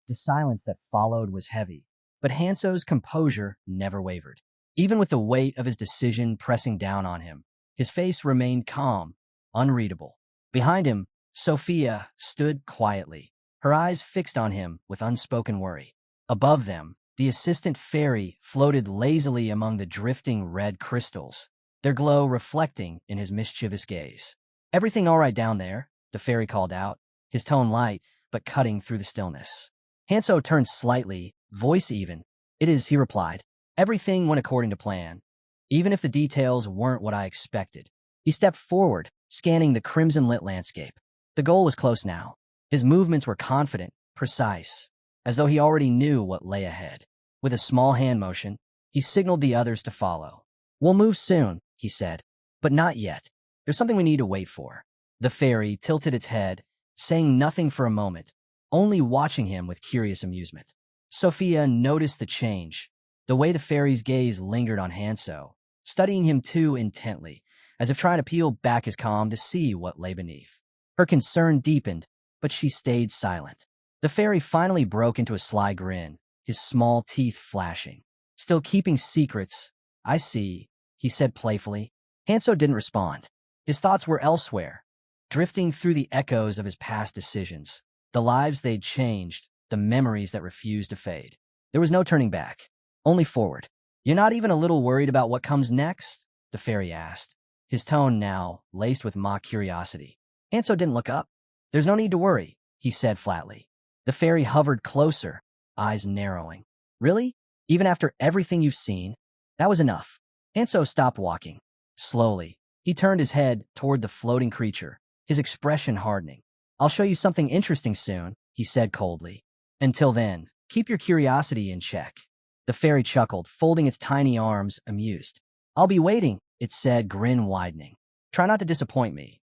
The silence that followed was heavy, but Hanso's composure never wavered. Even with the weight of his decision pressing down on him, his face remained calm, unreadable. Behind him, Sophia stood quietly, her eyes fixed on him with unspoken worry. Above them, the assistant fairy floated lazily among the drifting red crystals, their glow reflecting in his mischievous gaze. "Everything all right down there?" the fairy called out, his tone light but cutting through the stillness. Hanso turned slightly, voice even. "It is," he replied. "Everything went according to plan, even if the details weren't what I expected." He stepped forward, scanning the crimson-lit landscape. The goal was close now. His movements were confident, precise, as though he already knew what lay ahead. With a small hand motion, he signaled the others to follow. "We'll move soon," he said, "but not yet. There's something we need to wait for." The fairy tilted its head, saying nothing for a moment, only watching him with curious amusement. Sophia noticed the change, the way the fairy's gaze lingered on Hanso, studying him too intently, as if trying to peel back his calm to see what lay beneath. Her concern deepened, but she stayed silent. The fairy finally broke into a sly grin, his small teeth flashing. "Still keeping secrets, I see," he said playfully. Hanso didn't respond. His thoughts were elsewhere, drifting through the echoes of his past decisions, the lives they'd changed, the memories that refused to fade. There was no turning back, only forward. "You're not even a little worried about what comes next?" the fairy asked, his tone now laced with mock curiosity. Hanso didn't look up. "There's no need to worry," he said flatly. The fairy hovered closer, eyes narrowing. "Really? Even after everything you've seen?" That was enough. Hanso stopped walking. Slowly, he turned his head toward the floating creature, his expression hardening. "I'll show you something interesting soon," he said coldly. "Until then, keep your curiosity in check." The fairy chuckled, folding its tiny arms, amused. "I'll be waiting," it said, grin widening. "Try not to disappoint me."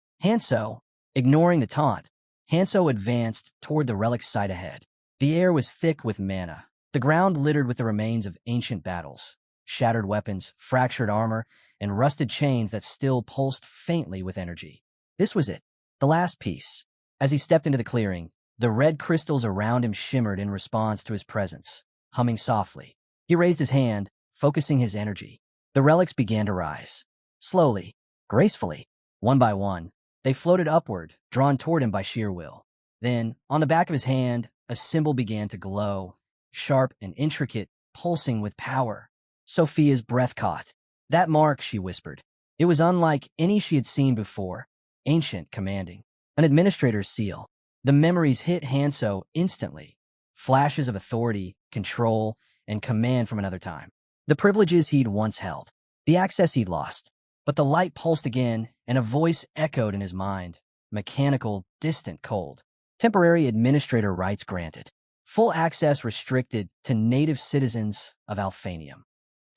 Ignoring the taunt, Hanso advanced toward the relic site ahead. The air was thick with mana, the ground littered with the remains of ancient battles, shattered weapons, fractured armor, and rusted chains that still pulsed faintly with energy. This was it, the last piece. As he stepped into the clearing, the red crystals around him shimmered in response to his presence, humming softly. He raised his hand, focusing his energy. The relics began to rise. Slowly, gracefully, one by one, they floated upward, drawn toward him by sheer will. Then, on the back of his hand, a symbol began to glow, sharp and intricate, pulsing with power. Sophia's breath caught. "That mark," she whispered. It was unlike any she had seen before, ancient, commanding. An administrator's seal. The memories hit Hanso instantly. Flashes of authority, control, and command from another time. The privileges he'd once held. The access he'd lost. But the light pulsed again, and a voice echoed in his mind. Mechanical, distant, cold. Temporary administrator rights granted. Full access restricted to native citizens of Alphanium.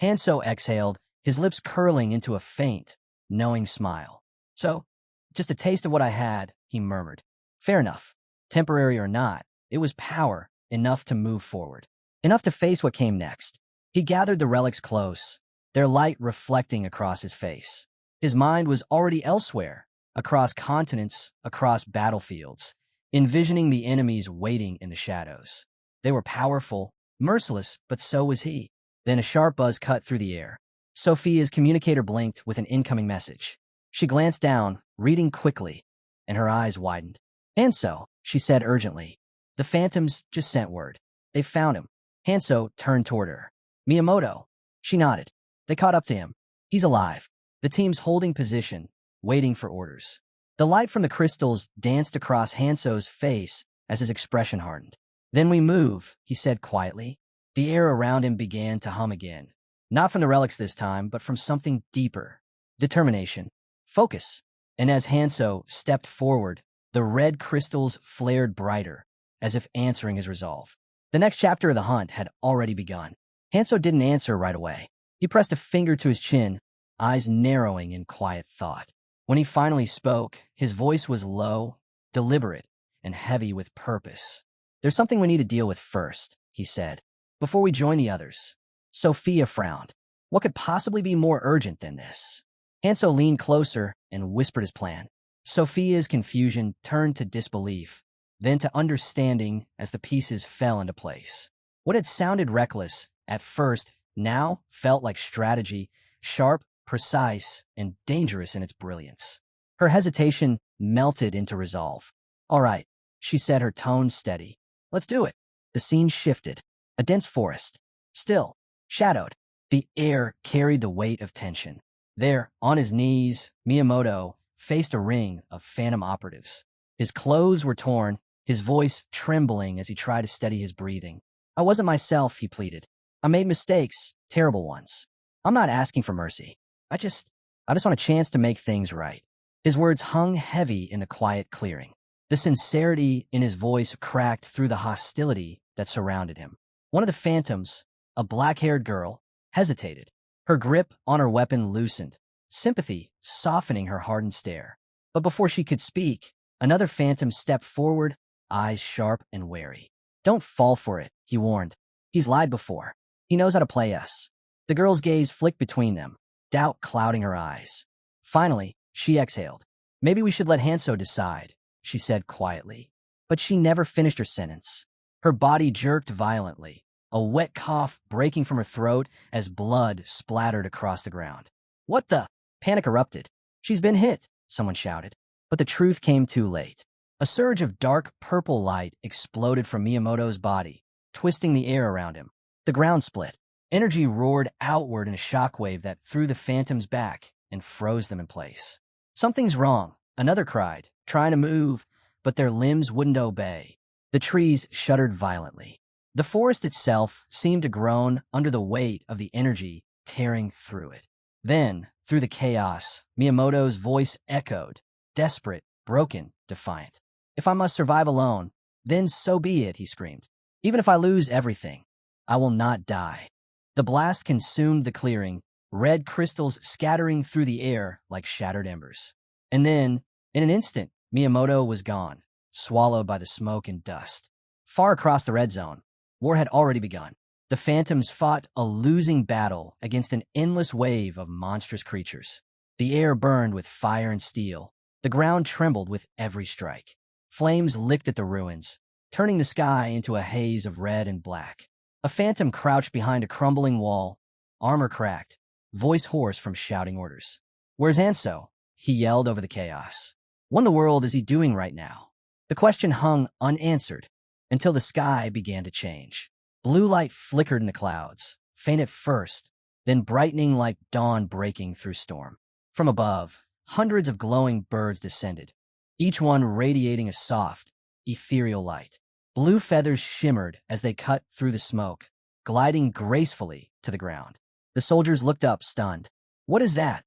Hanso exhaled, his lips curling into a faint, knowing smile. "So, just a taste of what I had," he murmured. "Fair enough. Temporary or not, it was power, enough to move forward. Enough to face what came next." He gathered the relics close, their light reflecting across his face. His mind was already elsewhere, across continents, across battlefields, envisioning the enemies waiting in the shadows. They were powerful, merciless, but so was he. Then a sharp buzz cut through the air. Sophia's communicator blinked with an incoming message. She glanced down, reading quickly, and her eyes widened. "Hanso," she said urgently. "The Phantoms just sent word. They found him." Hanso turned toward her. "Miiamoto." She nodded. They caught up to him. "He's alive." The team's holding position, waiting for orders. The light from the crystals danced across Hanso's face as his expression hardened. "Then we move," he said quietly. The air around him began to hum again. Not from the relics this time, but from something deeper. Determination. Focus. And as Hanso stepped forward, the red crystals flared brighter, as if answering his resolve. The next chapter of the hunt had already begun. Hanso didn't answer right away. He pressed a finger to his chin, eyes narrowing in quiet thought. When he finally spoke, his voice was low, deliberate, and heavy with purpose. "There's something we need to deal with first," he said, "before we join the others." Sophia frowned. What could possibly be more urgent than this? Hanso leaned closer and whispered his plan. Sophia's confusion turned to disbelief, then to understanding as the pieces fell into place. What had sounded reckless at first now felt like strategy, sharp, precise, and dangerous in its brilliance. Her hesitation melted into resolve. All right, she said, her tone steady. Let's do it. The scene shifted. A dense forest. Still, shadowed. The air carried the weight of tension. There, on his knees, Miiamoto faced a ring of phantom operatives. His clothes were torn, his voice trembling as he tried to steady his breathing. I wasn't myself, he pleaded. I made mistakes, terrible ones. I'm not asking for mercy. I just want a chance to make things right. His words hung heavy in the quiet clearing. The sincerity in his voice cracked through the hostility that surrounded him. One of the phantoms, a black-haired girl, hesitated. Her grip on her weapon loosened, sympathy softening her hardened stare. But before she could speak, another phantom stepped forward, eyes sharp and wary. Don't fall for it, he warned. He's lied before. He knows how to play us. The girl's gaze flicked between them, doubt clouding her eyes. Finally, she exhaled. Maybe we should let Hanso decide, she said quietly. But she never finished her sentence. Her body jerked violently, a wet cough breaking from her throat as blood splattered across the ground. What the? Panic erupted. She's been hit, someone shouted. But the truth came too late. A surge of dark purple light exploded from Miiamoto's body, twisting the air around him. The ground split. Energy roared outward in a shockwave that threw the phantoms back and froze them in place. Something's wrong, another cried, trying to move, but their limbs wouldn't obey. The trees shuddered violently. The forest itself seemed to groan under the weight of the energy tearing through it. Then, through the chaos, Miiamoto's voice echoed, desperate, broken, defiant. If I must survive alone, then so be it, he screamed. Even if I lose everything, I will not die. The blast consumed the clearing, red crystals scattering through the air like shattered embers. And then, in an instant, Miiamoto was gone, swallowed by the smoke and dust. Far across the red zone, war had already begun. The phantoms fought a losing battle against an endless wave of monstrous creatures. The air burned with fire and steel. The ground trembled with every strike. Flames licked at the ruins, turning the sky into a haze of red and black. A phantom crouched behind a crumbling wall, armor cracked, voice hoarse from shouting orders. Where's Hanso? He yelled over the chaos. What in the world is he doing right now? The question hung unanswered until the sky began to change. Blue light flickered in the clouds, faint at first, then brightening like dawn breaking through storm. From above, hundreds of glowing birds descended, each one radiating a soft, ethereal light. Blue feathers shimmered as they cut through the smoke, gliding gracefully to the ground. The soldiers looked up, stunned. What is that?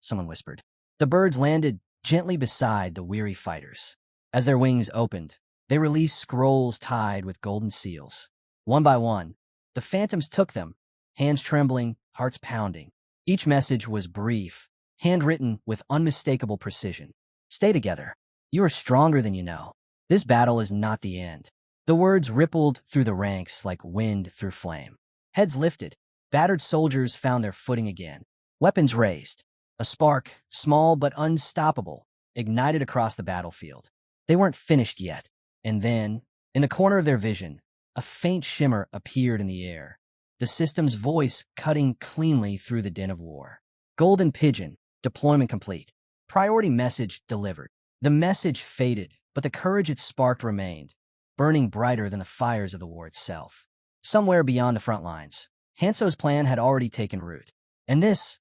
Someone whispered. The birds landed gently beside the weary fighters. As their wings opened, they released scrolls tied with golden seals. One by one, the phantoms took them, hands trembling, hearts pounding. Each message was brief, handwritten with unmistakable precision. Stay together. You are stronger than you know. This battle is not the end. The words rippled through the ranks like wind through flame. Heads lifted. Battered soldiers found their footing again. Weapons raised. A spark, small but unstoppable, ignited across the battlefield. They weren't finished yet. And then, in the corner of their vision, a faint shimmer appeared in the air, the system's voice cutting cleanly through the din of war. Golden Pigeon, deployment complete. Priority message delivered. The message faded, but the courage it sparked remained, burning brighter than the fires of the war itself. Somewhere beyond the front lines, Hanso's plan had already taken root. And this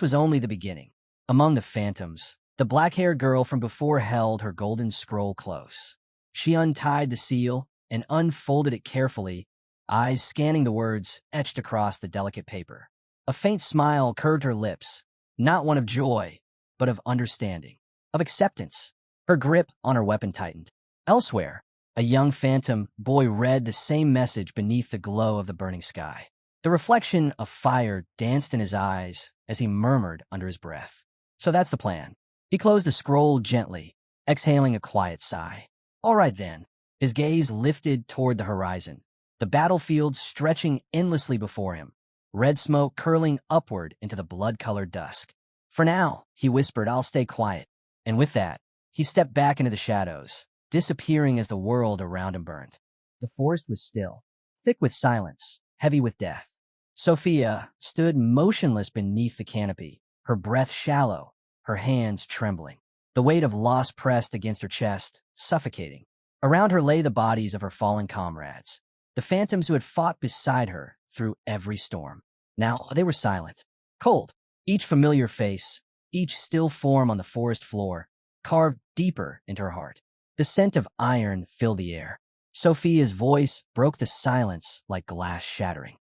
was only the beginning. Among the phantoms, the black-haired girl from before held her golden scroll close. She untied the seal and unfolded it carefully, eyes scanning the words etched across the delicate paper. A faint smile curved her lips, not one of joy, but of understanding, of acceptance. Her grip on her weapon tightened. Elsewhere, a young phantom boy read the same message beneath the glow of the burning sky. The reflection of fire danced in his eyes as he murmured under his breath. So that's the plan. He closed the scroll gently, exhaling a quiet sigh. All right then. His gaze lifted toward the horizon, the battlefield stretching endlessly before him. red smoke curling upward into the blood-colored dusk. "For now," he whispered, "I'll stay quiet." And with that, he stepped back into the shadows, disappearing as the world around him burned. The forest was still, thick with silence, heavy with death. Sophia stood motionless beneath the canopy, her breath shallow, her hands trembling. The weight of loss pressed against her chest, suffocating. Around her lay the bodies of her fallen comrades, the phantoms who had fought beside her through every storm. Now they were silent, cold, each familiar face, each still form on the forest floor, carved deeper into her heart. The scent of iron filled the air. Sophia's voice broke the silence like glass shattering.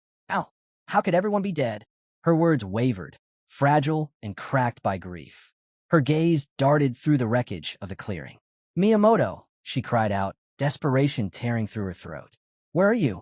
How could everyone be dead?" Her words wavered, fragile and cracked by grief. Her gaze darted through the wreckage of the clearing. "Miiamoto," she cried out, desperation tearing through her throat. "Where are you?"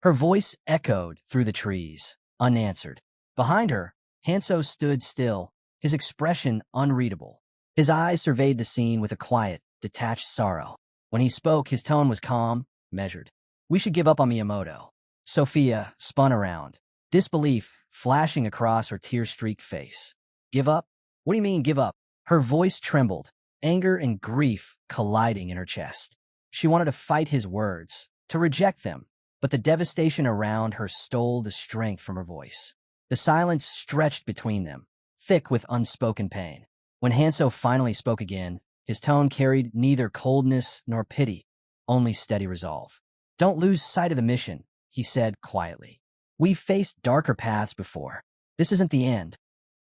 Her voice echoed through the trees, unanswered. Behind her, Hanso stood still, his expression unreadable. His eyes surveyed the scene with a quiet, detached sorrow. When he spoke, his tone was calm, measured. "We should give up on Miiamoto." Sophia spun around, disbelief flashing across her tear-streaked face. "Give up? What do you mean, give up?" Her voice trembled, anger and grief colliding in her chest. She wanted to fight his words, to reject them, but the devastation around her stole the strength from her voice. The silence stretched between them, thick with unspoken pain. When Hanso finally spoke again, his tone carried neither coldness nor pity, only steady resolve. "Don't lose sight of the mission," he said quietly. "We've faced darker paths before. This isn't the end."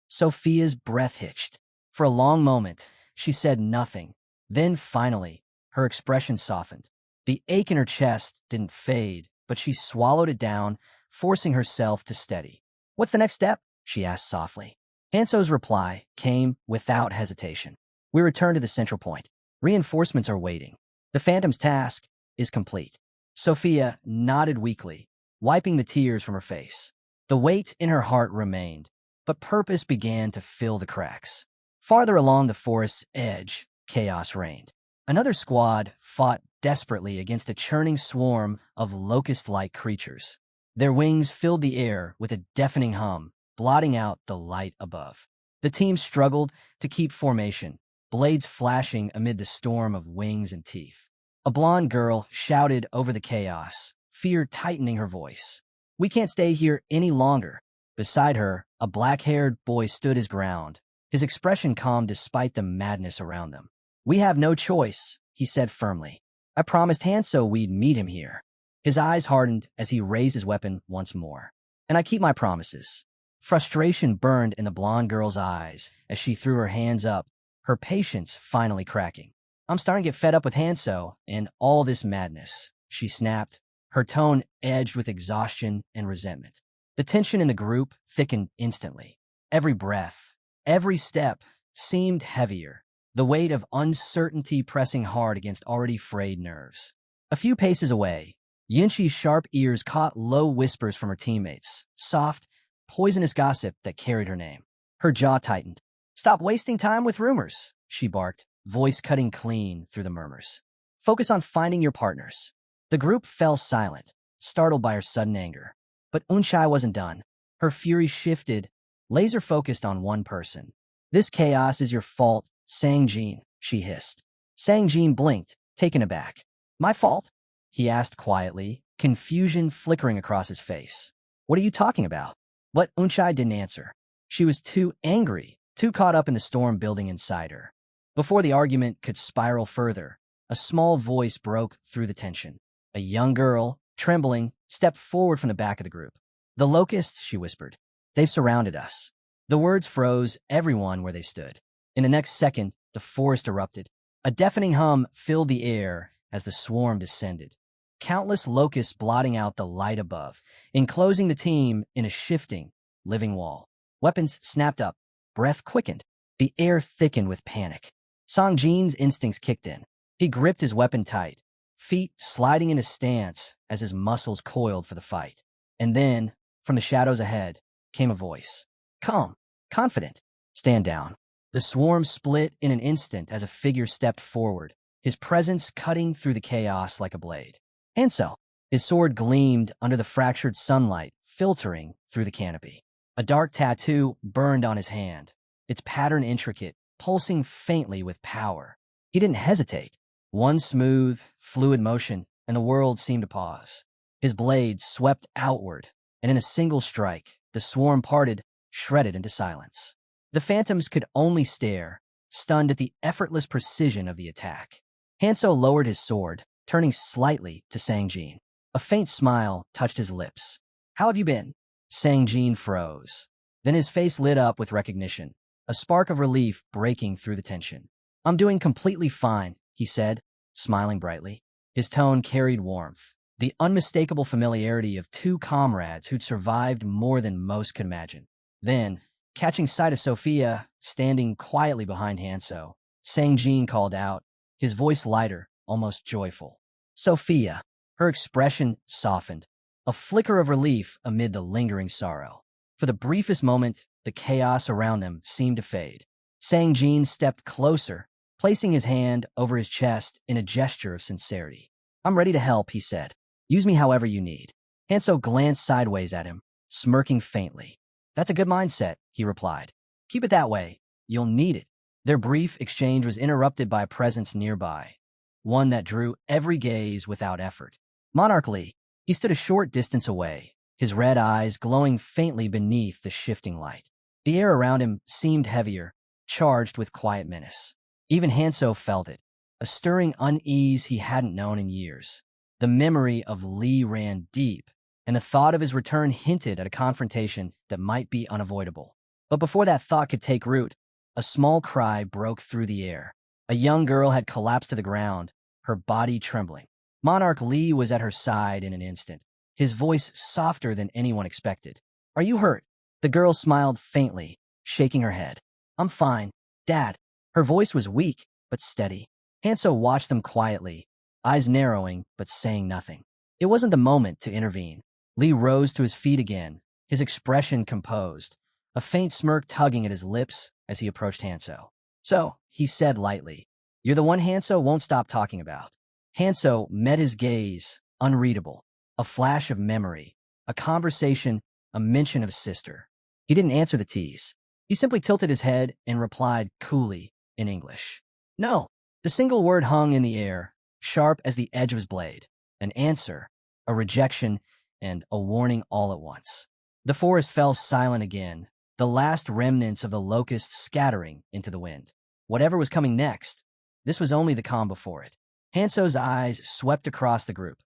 Sophia's breath hitched. For a long moment, she said nothing. Then finally, her expression softened. The ache in her chest didn't fade, but she swallowed it down, forcing herself to steady. "What's the next step?" she asked softly. Hanso's reply came without hesitation. "We return to the central point. Reinforcements are waiting. The Phantom's task is complete." Sophia nodded weakly, wiping the tears from her face. The weight in her heart remained, but purpose began to fill the cracks. Farther along the forest's edge, chaos reigned. Another squad fought desperately against a churning swarm of locust-like creatures. Their wings filled the air with a deafening hum, blotting out the light above. The team struggled to keep formation, blades flashing amid the storm of wings and teeth. A blonde girl shouted over the chaos, fear tightening her voice. "We can't stay here any longer." Beside her, a black-haired boy stood his ground, his expression calm despite the madness around them. "We have no choice," he said firmly. "I promised Hanso we'd meet him here." His eyes hardened as he raised his weapon once more. "And I keep my promises." Frustration burned in the blonde girl's eyes as she threw her hands up, her patience finally cracking. "I'm starting to get fed up with Hanso and all this madness," she snapped, her tone edged with exhaustion and resentment. The tension in the group thickened instantly. Every breath, every step seemed heavier, the weight of uncertainty pressing hard against already frayed nerves. A few paces away, Yinchi's sharp ears caught low whispers from her teammates, soft, poisonous gossip that carried her name. Her jaw tightened. "Stop wasting time with rumors," she barked, voice cutting clean through the murmurs. "Focus on finding your partners." The group fell silent, startled by her sudden anger. But Unchai wasn't done. Her fury shifted, laser-focused on one person. "This chaos is your fault, Sang-jin," she hissed. Sang-jin blinked, taken aback. "My fault?" he asked quietly, confusion flickering across his face. "What are you talking about?" But Unchai didn't answer. She was too angry, too caught up in the storm building inside her. Before the argument could spiral further, a small voice broke through the tension. A young girl, trembling, stepped forward from the back of the group. "The locusts," she whispered. "They've surrounded us." The words froze everyone where they stood. In the next second, the forest erupted. A deafening hum filled the air as the swarm descended. Countless locusts blotting out the light above, enclosing the team in a shifting, living wall. Weapons snapped up, breath quickened. The air thickened with panic. Sang-jin's instincts kicked in. He gripped his weapon tight, feet sliding in a stance as his muscles coiled for the fight. And then, from the shadows ahead, came a voice. Calm, confident. "Stand down." The swarm split in an instant as a figure stepped forward, his presence cutting through the chaos like a blade. Hanso. His sword gleamed under the fractured sunlight, filtering through the canopy. A dark tattoo burned on his hand, its pattern intricate, pulsing faintly with power. He didn't hesitate. One smooth, fluid motion, and the world seemed to pause. His blade swept outward, and in a single strike, the swarm parted, shredded into silence. The phantoms could only stare, stunned at the effortless precision of the attack. Hanso lowered his sword, turning slightly to Sang-jin. A faint smile touched his lips. "How have you been?" Sang-jin froze. Then his face lit up with recognition, a spark of relief breaking through the tension. "I'm doing completely fine," he said, smiling brightly. His tone carried warmth, the unmistakable familiarity of two comrades who'd survived more than most could imagine. Then, catching sight of Sophia standing quietly behind Hanso, Sang-jin called out, his voice lighter, almost joyful. "Sophia." Her expression softened, a flicker of relief amid the lingering sorrow. For the briefest moment, the chaos around them seemed to fade. Sang-jin stepped closer, placing his hand over his chest in a gesture of sincerity. "I'm ready to help," he said. "Use me however you need." Hanso glanced sideways at him, smirking faintly. "That's a good mindset," he replied. "Keep it that way. You'll need it." Their brief exchange was interrupted by a presence nearby, one that drew every gaze without effort. Monarch Lee. He stood a short distance away, his red eyes glowing faintly beneath the shifting light. The air around him seemed heavier, charged with quiet menace. Even Hanso felt it, a stirring unease he hadn't known in years. The memory of Lee ran deep, and the thought of his return hinted at a confrontation that might be unavoidable. But before that thought could take root, a small cry broke through the air. A young girl had collapsed to the ground, her body trembling. Monarch Lee was at her side in an instant, his voice softer than anyone expected. "Are you hurt?" The girl smiled faintly, shaking her head. "I'm fine, Dad." Her voice was weak, but steady. Hanso watched them quietly, eyes narrowing, but saying nothing. It wasn't the moment to intervene. Lee rose to his feet again, his expression composed, a faint smirk tugging at his lips as he approached Hanso. "So," he said lightly, "you're the one Hanso won't stop talking about." Hanso met his gaze, unreadable, a flash of memory, a conversation, a mention of his sister. He didn't answer the tease. He simply tilted his head and replied coolly in English. "No." The single word hung in the air, sharp as the edge of his blade. An answer, a rejection, and a warning all at once. The forest fell silent again, the last remnants of the locusts scattering into the wind. Whatever was coming next, this was only the calm before it. Hanso's eyes swept across the group.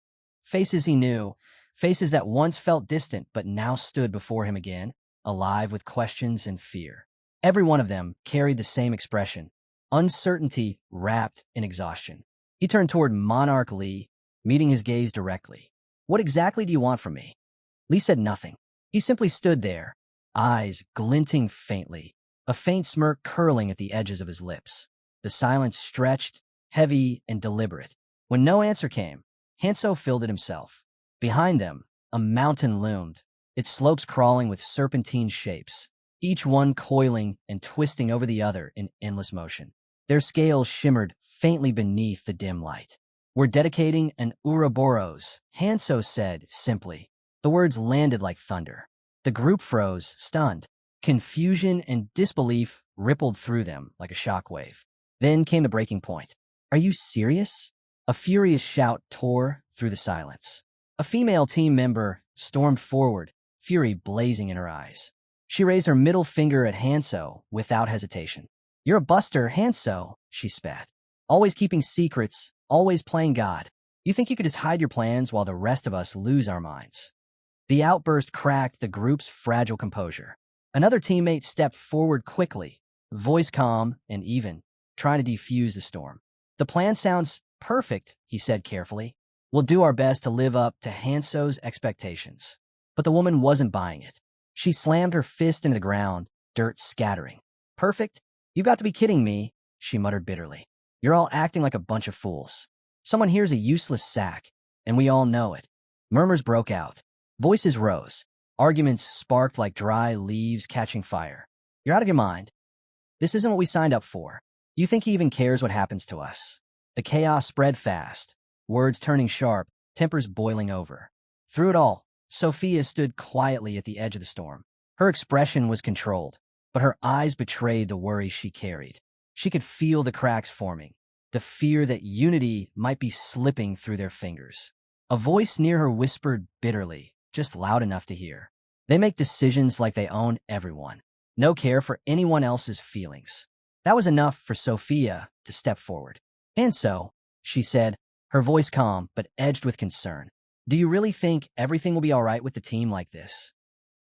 Faces he knew, faces that once felt distant but now stood before him again, alive with questions and fear. Every one of them carried the same expression, uncertainty wrapped in exhaustion. He turned toward Monarch Lee, meeting his gaze directly. "What exactly do you want from me?" Lee said nothing. He simply stood there, eyes glinting faintly, a faint smirk curling at the edges of his lips. The silence stretched, heavy and deliberate. When no answer came, Hanso filled it himself. Behind them, a mountain loomed, its slopes crawling with serpentine shapes, each one coiling and twisting over the other in endless motion. Their scales shimmered faintly beneath the dim light. "We're dedicating an Ouroboros," Hanso said simply. The words landed like thunder. The group froze, stunned. Confusion and disbelief rippled through them like a shockwave. Then came the breaking point. "Are you serious?" A furious shout tore through the silence. A female team member stormed forward, fury blazing in her eyes. She raised her middle finger at Hanso without hesitation. "You're a buster, Hanso," she spat. "Always keeping secrets, always playing God. You think you could just hide your plans while the rest of us lose our minds?" The outburst cracked the group's fragile composure. Another teammate stepped forward quickly, voice calm and even, trying to defuse the storm. "The plan sounds perfect," he said carefully. "We'll do our best to live up to Hanso's expectations." But the woman wasn't buying it. She slammed her fist into the ground, dirt scattering. "Perfect? You've got to be kidding me," she muttered bitterly. "You're all acting like a bunch of fools. Someone here's a useless sack, and we all know it." Murmurs broke out. Voices rose. Arguments sparked like dry leaves catching fire. "You're out of your mind. This isn't what we signed up for. You think he even cares what happens to us?" The chaos spread fast, words turning sharp, tempers boiling over. Through it all, Sophia stood quietly at the edge of the storm. Her expression was controlled, but her eyes betrayed the worry she carried. She could feel the cracks forming, the fear that unity might be slipping through their fingers. A voice near her whispered bitterly, just loud enough to hear. They make decisions like they own everyone. No care for anyone else's feelings. That was enough for Sophia to step forward. And so, she said, her voice calm but edged with concern. Do you really think everything will be all right with the team like this?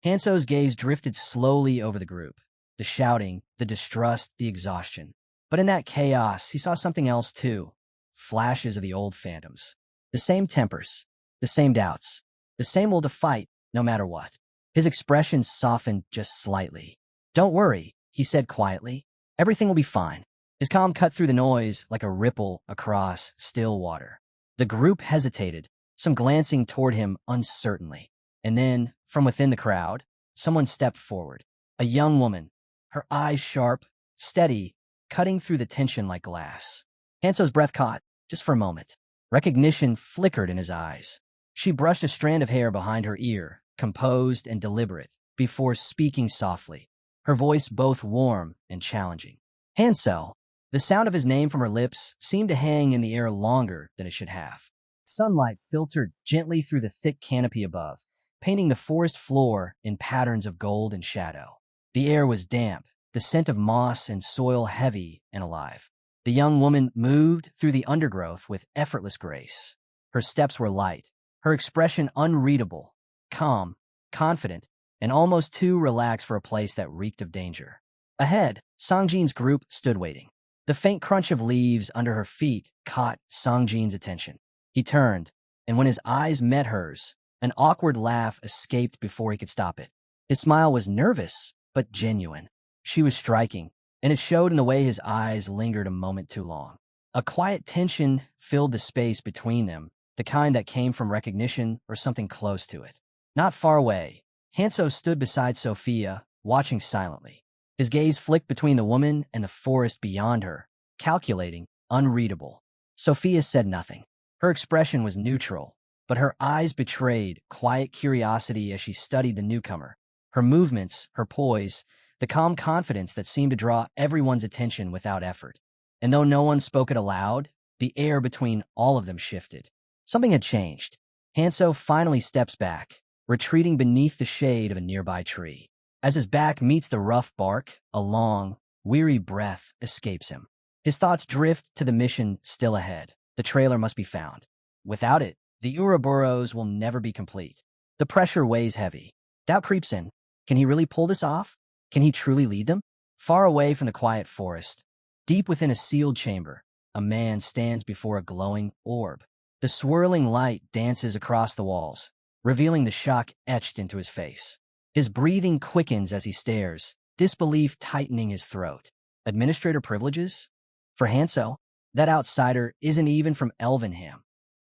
Hanso's gaze drifted slowly over the group. The shouting, the distrust, the exhaustion. But in that chaos, he saw something else too. Flashes of the old phantoms. The same tempers, the same doubts, the same will to fight no matter what. His expression softened just slightly. Don't worry, he said quietly. Everything will be fine. His calm cut through the noise like a ripple across still water. The group hesitated, some glancing toward him uncertainly. And then, from within the crowd, someone stepped forward. A young woman, her eyes sharp, steady, cutting through the tension like glass. Hanso's breath caught, just for a moment. Recognition flickered in his eyes. She brushed a strand of hair behind her ear, composed and deliberate, before speaking softly, her voice both warm and challenging. Hanso. The sound of his name from her lips seemed to hang in the air longer than it should have. Sunlight filtered gently through the thick canopy above, painting the forest floor in patterns of gold and shadow. The air was damp, the scent of moss and soil heavy and alive. The young woman moved through the undergrowth with effortless grace. Her steps were light, her expression unreadable, calm, confident, and almost too relaxed for a place that reeked of danger. Ahead, Songjin's group stood waiting. The faint crunch of leaves under her feet caught Songjin's attention. He turned, and when his eyes met hers, an awkward laugh escaped before he could stop it. His smile was nervous, but genuine. She was striking, and it showed in the way his eyes lingered a moment too long. A quiet tension filled the space between them, the kind that came from recognition or something close to it. Not far away, Hanso stood beside Sophia, watching silently. His gaze flicked between the woman and the forest beyond her, calculating, unreadable. Sophia said nothing. Her expression was neutral, but her eyes betrayed quiet curiosity as she studied the newcomer. Her movements, her poise, the calm confidence that seemed to draw everyone's attention without effort. And though no one spoke it aloud, the air between all of them shifted. Something had changed. Hanso finally steps back, retreating beneath the shade of a nearby tree. As his back meets the rough bark, a long, weary breath escapes him. His thoughts drift to the mission still ahead. The trailer must be found. Without it, the Ouroboros will never be complete. The pressure weighs heavy. Doubt creeps in. Can he really pull this off? Can he truly lead them? Far away from the quiet forest, deep within a sealed chamber, a man stands before a glowing orb. The swirling light dances across the walls, revealing the shock etched into his face. His breathing quickens as he stares, disbelief tightening his throat. Administrator privileges? For Hanso, that outsider isn't even from Elvenham.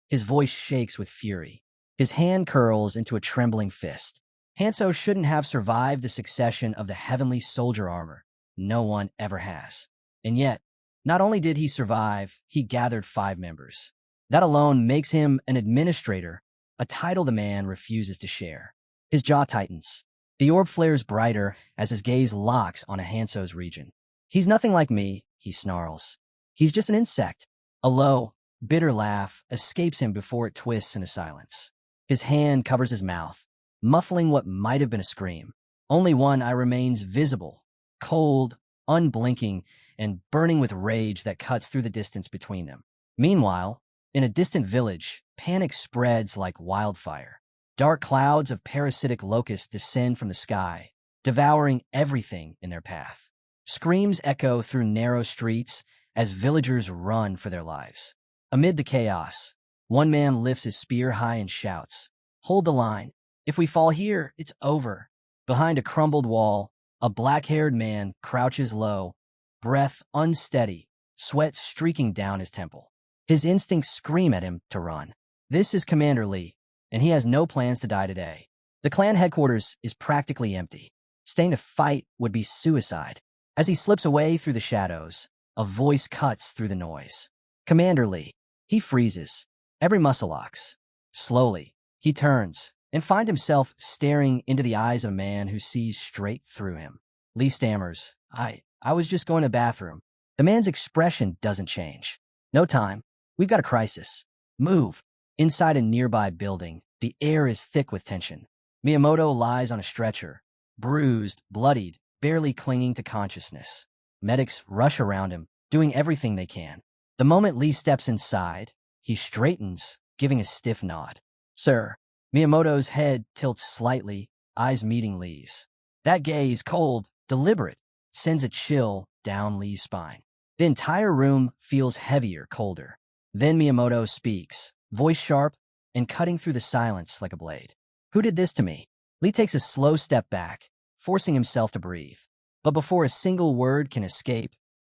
His voice shakes with fury. His hand curls into a trembling fist. Hanso shouldn't have survived the succession of the heavenly soldier armor. No one ever has. And yet, not only did he survive, he gathered 5 members. That alone makes him an administrator, a title the man refuses to share. His jaw tightens. The orb flares brighter as his gaze locks on a Hanso's region. He's nothing like me, he snarls. He's just an insect. A low, bitter laugh escapes him before it twists into silence. His hand covers his mouth, muffling what might have been a scream. Only one eye remains visible, cold, unblinking, and burning with rage that cuts through the distance between them. Meanwhile, in a distant village, panic spreads like wildfire. Dark clouds of parasitic locusts descend from the sky, devouring everything in their path. Screams echo through narrow streets as villagers run for their lives. Amid the chaos, one man lifts his spear high and shouts, "Hold the line. If we fall here, it's over." Behind a crumbled wall, a black-haired man crouches low, breath unsteady, sweat streaking down his temple. His instincts scream at him to run. This is Commander Lee, and he has no plans to die today. The clan headquarters is practically empty. Staying to fight would be suicide. As he slips away through the shadows, a voice cuts through the noise. Commander Lee. He freezes. Every muscle locks. Slowly, he turns, and find himself staring into the eyes of a man who sees straight through him. Lee stammers, I was just going to the bathroom. The man's expression doesn't change. No time. We've got a crisis. Move. Inside a nearby building, the air is thick with tension. Miyamoto lies on a stretcher, bruised, bloodied, barely clinging to consciousness. Medics rush around him, doing everything they can. The moment Lee steps inside, he straightens, giving a stiff nod. Sir. Miyamoto's head tilts slightly, eyes meeting Lee's. That gaze, cold, deliberate, sends a chill down Lee's spine. The entire room feels heavier, colder. Then Miyamoto speaks, voice sharp and cutting through the silence like a blade. Who did this to me? Lee takes a slow step back, forcing himself to breathe. But before a single word can escape,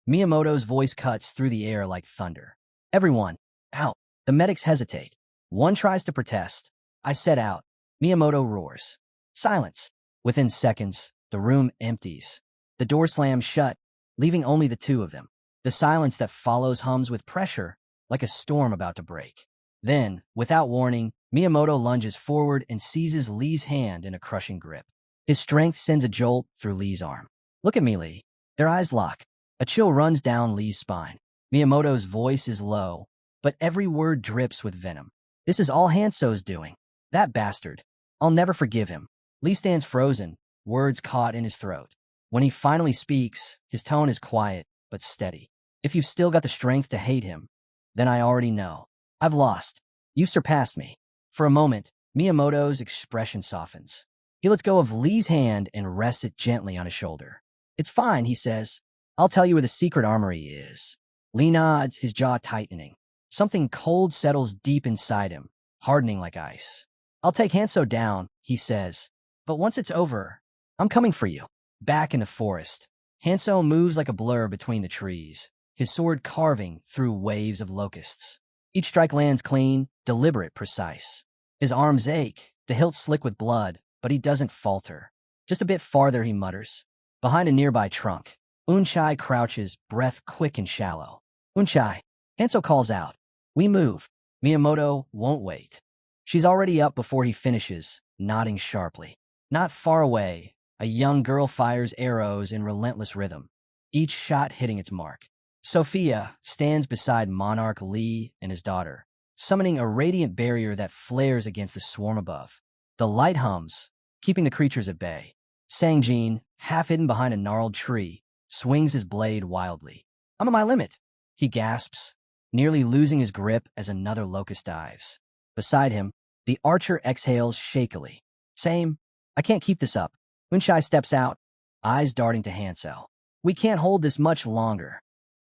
Miyamoto's voice cuts through the air like thunder. Everyone, out. The medics hesitate. One tries to protest. I said out. Miyamoto roars. Silence. Within seconds, the room empties. The door slams shut, leaving only the two of them. The silence that follows hums with pressure, like a storm about to break. Then, without warning, Miyamoto lunges forward and seizes Lee's hand in a crushing grip. His strength sends a jolt through Lee's arm. Look at me, Lee. Their eyes lock. A chill runs down Lee's spine. Miyamoto's voice is low, but every word drips with venom. This is all Hanso's doing. That bastard. I'll never forgive him. Lee stands frozen, words caught in his throat. When he finally speaks, his tone is quiet, but steady. If you've still got the strength to hate him, then I already know. I've lost. You've surpassed me. For a moment, Miyamoto's expression softens. He lets go of Lee's hand and rests it gently on his shoulder. It's fine, he says. I'll tell you where the secret armory is. Lee nods, his jaw tightening. Something cold settles deep inside him, hardening like ice. I'll take Hanso down, he says. But once it's over, I'm coming for you. Back in the forest, Hanso moves like a blur between the trees, his sword carving through waves of locusts. Each strike lands clean, deliberate, precise. His arms ache, the hilt slick with blood, but he doesn't falter. Just a bit farther, he mutters. Behind a nearby trunk, Unchai crouches, breath quick and shallow. Unchai, Hanso calls out. We move. Miyamoto won't wait. She's already up before he finishes, nodding sharply. Not far away, a young girl fires arrows in relentless rhythm, each shot hitting its mark. Sophia stands beside Monarch Lee and his daughter, summoning a radiant barrier that flares against the swarm above. The light hums, keeping the creatures at bay. Sangjin, half hidden behind a gnarled tree, swings his blade wildly. I'm at my limit, he gasps, nearly losing his grip as another locust dives. Beside him, the archer exhales shakily. Same, I can't keep this up. Unchai steps out, eyes darting to Hanso. We can't hold this much longer.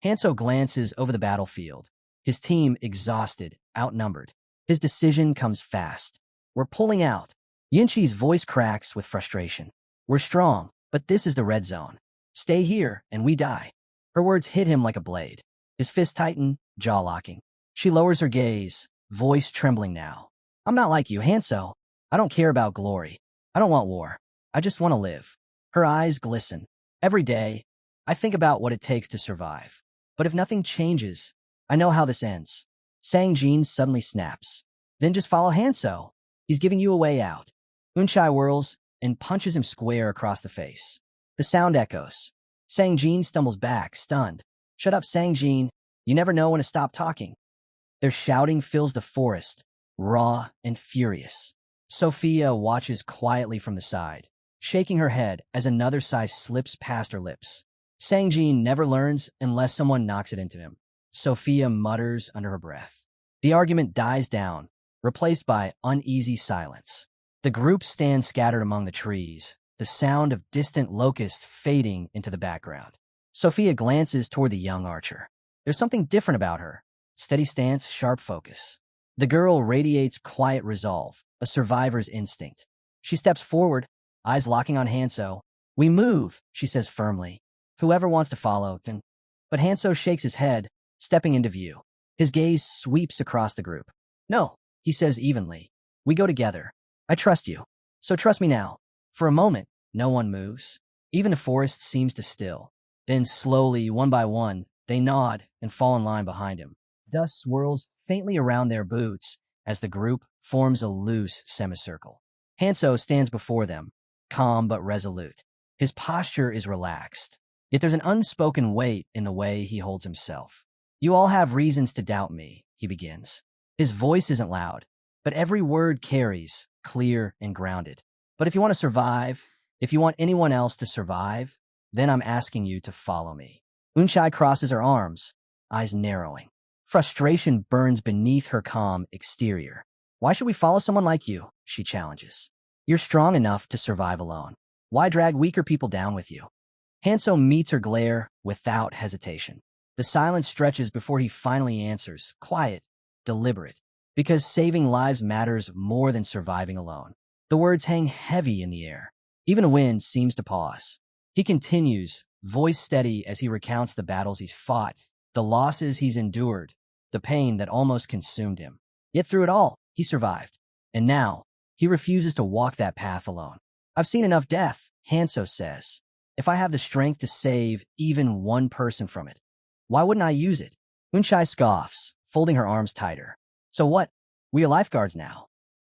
Hanso glances over the battlefield, his team exhausted, outnumbered. His decision comes fast. We're pulling out. Yinchi's voice cracks with frustration. We're strong, but this is the red zone. Stay here, and we die. Her words hit him like a blade. His fists tighten, jaw locking. She lowers her gaze, voice trembling now. I'm not like you, Hanso. I don't care about glory. I don't want war. I just want to live. Her eyes glisten. Every day, I think about what it takes to survive. But if nothing changes, I know how this ends. Sangjin suddenly snaps. Then just follow Hanso. He's giving you a way out. Unchai whirls and punches him square across the face. The sound echoes. Sangjin stumbles back, stunned. Shut up, Sangjin. You never know when to stop talking. Their shouting fills the forest, raw and furious. Sophia watches quietly from the side, shaking her head as another sigh slips past her lips. Sangjin never learns unless someone knocks it into him. Sophia mutters under her breath. The argument dies down, replaced by uneasy silence. The group stands scattered among the trees, the sound of distant locusts fading into the background. Sophia glances toward the young archer. There's something different about her. Steady stance, sharp focus. The girl radiates quiet resolve, a survivor's instinct. She steps forward, eyes locking on Hanso. We move, she says firmly. Whoever wants to follow, then. But Hanso shakes his head, stepping into view. His gaze sweeps across the group. No, he says evenly. We go together. I trust you. So trust me now. For a moment, no one moves. Even the forest seems to still. Then slowly, one by one, they nod and fall in line behind him. Dust swirls faintly around their boots as the group forms a loose semicircle. Hanso stands before them, calm but resolute. His posture is relaxed, yet there's an unspoken weight in the way he holds himself. You all have reasons to doubt me, he begins. His voice isn't loud, but every word carries, clear and grounded. But if you want to survive, if you want anyone else to survive, then I'm asking you to follow me. Unchai crosses her arms, eyes narrowing. Frustration burns beneath her calm exterior. Why should we follow someone like you? She challenges. You're strong enough to survive alone. Why drag weaker people down with you? Hanso meets her glare without hesitation. The silence stretches before he finally answers, quiet, deliberate, because saving lives matters more than surviving alone. The words hang heavy in the air. Even the wind seems to pause. He continues, voice steady as he recounts the battles he's fought, the losses he's endured, the pain that almost consumed him. Yet through it all, he survived. And now, he refuses to walk that path alone. I've seen enough death, Hanso says. If I have the strength to save even one person from it, why wouldn't I use it? Unchai scoffs, folding her arms tighter. So what? We are lifeguards now.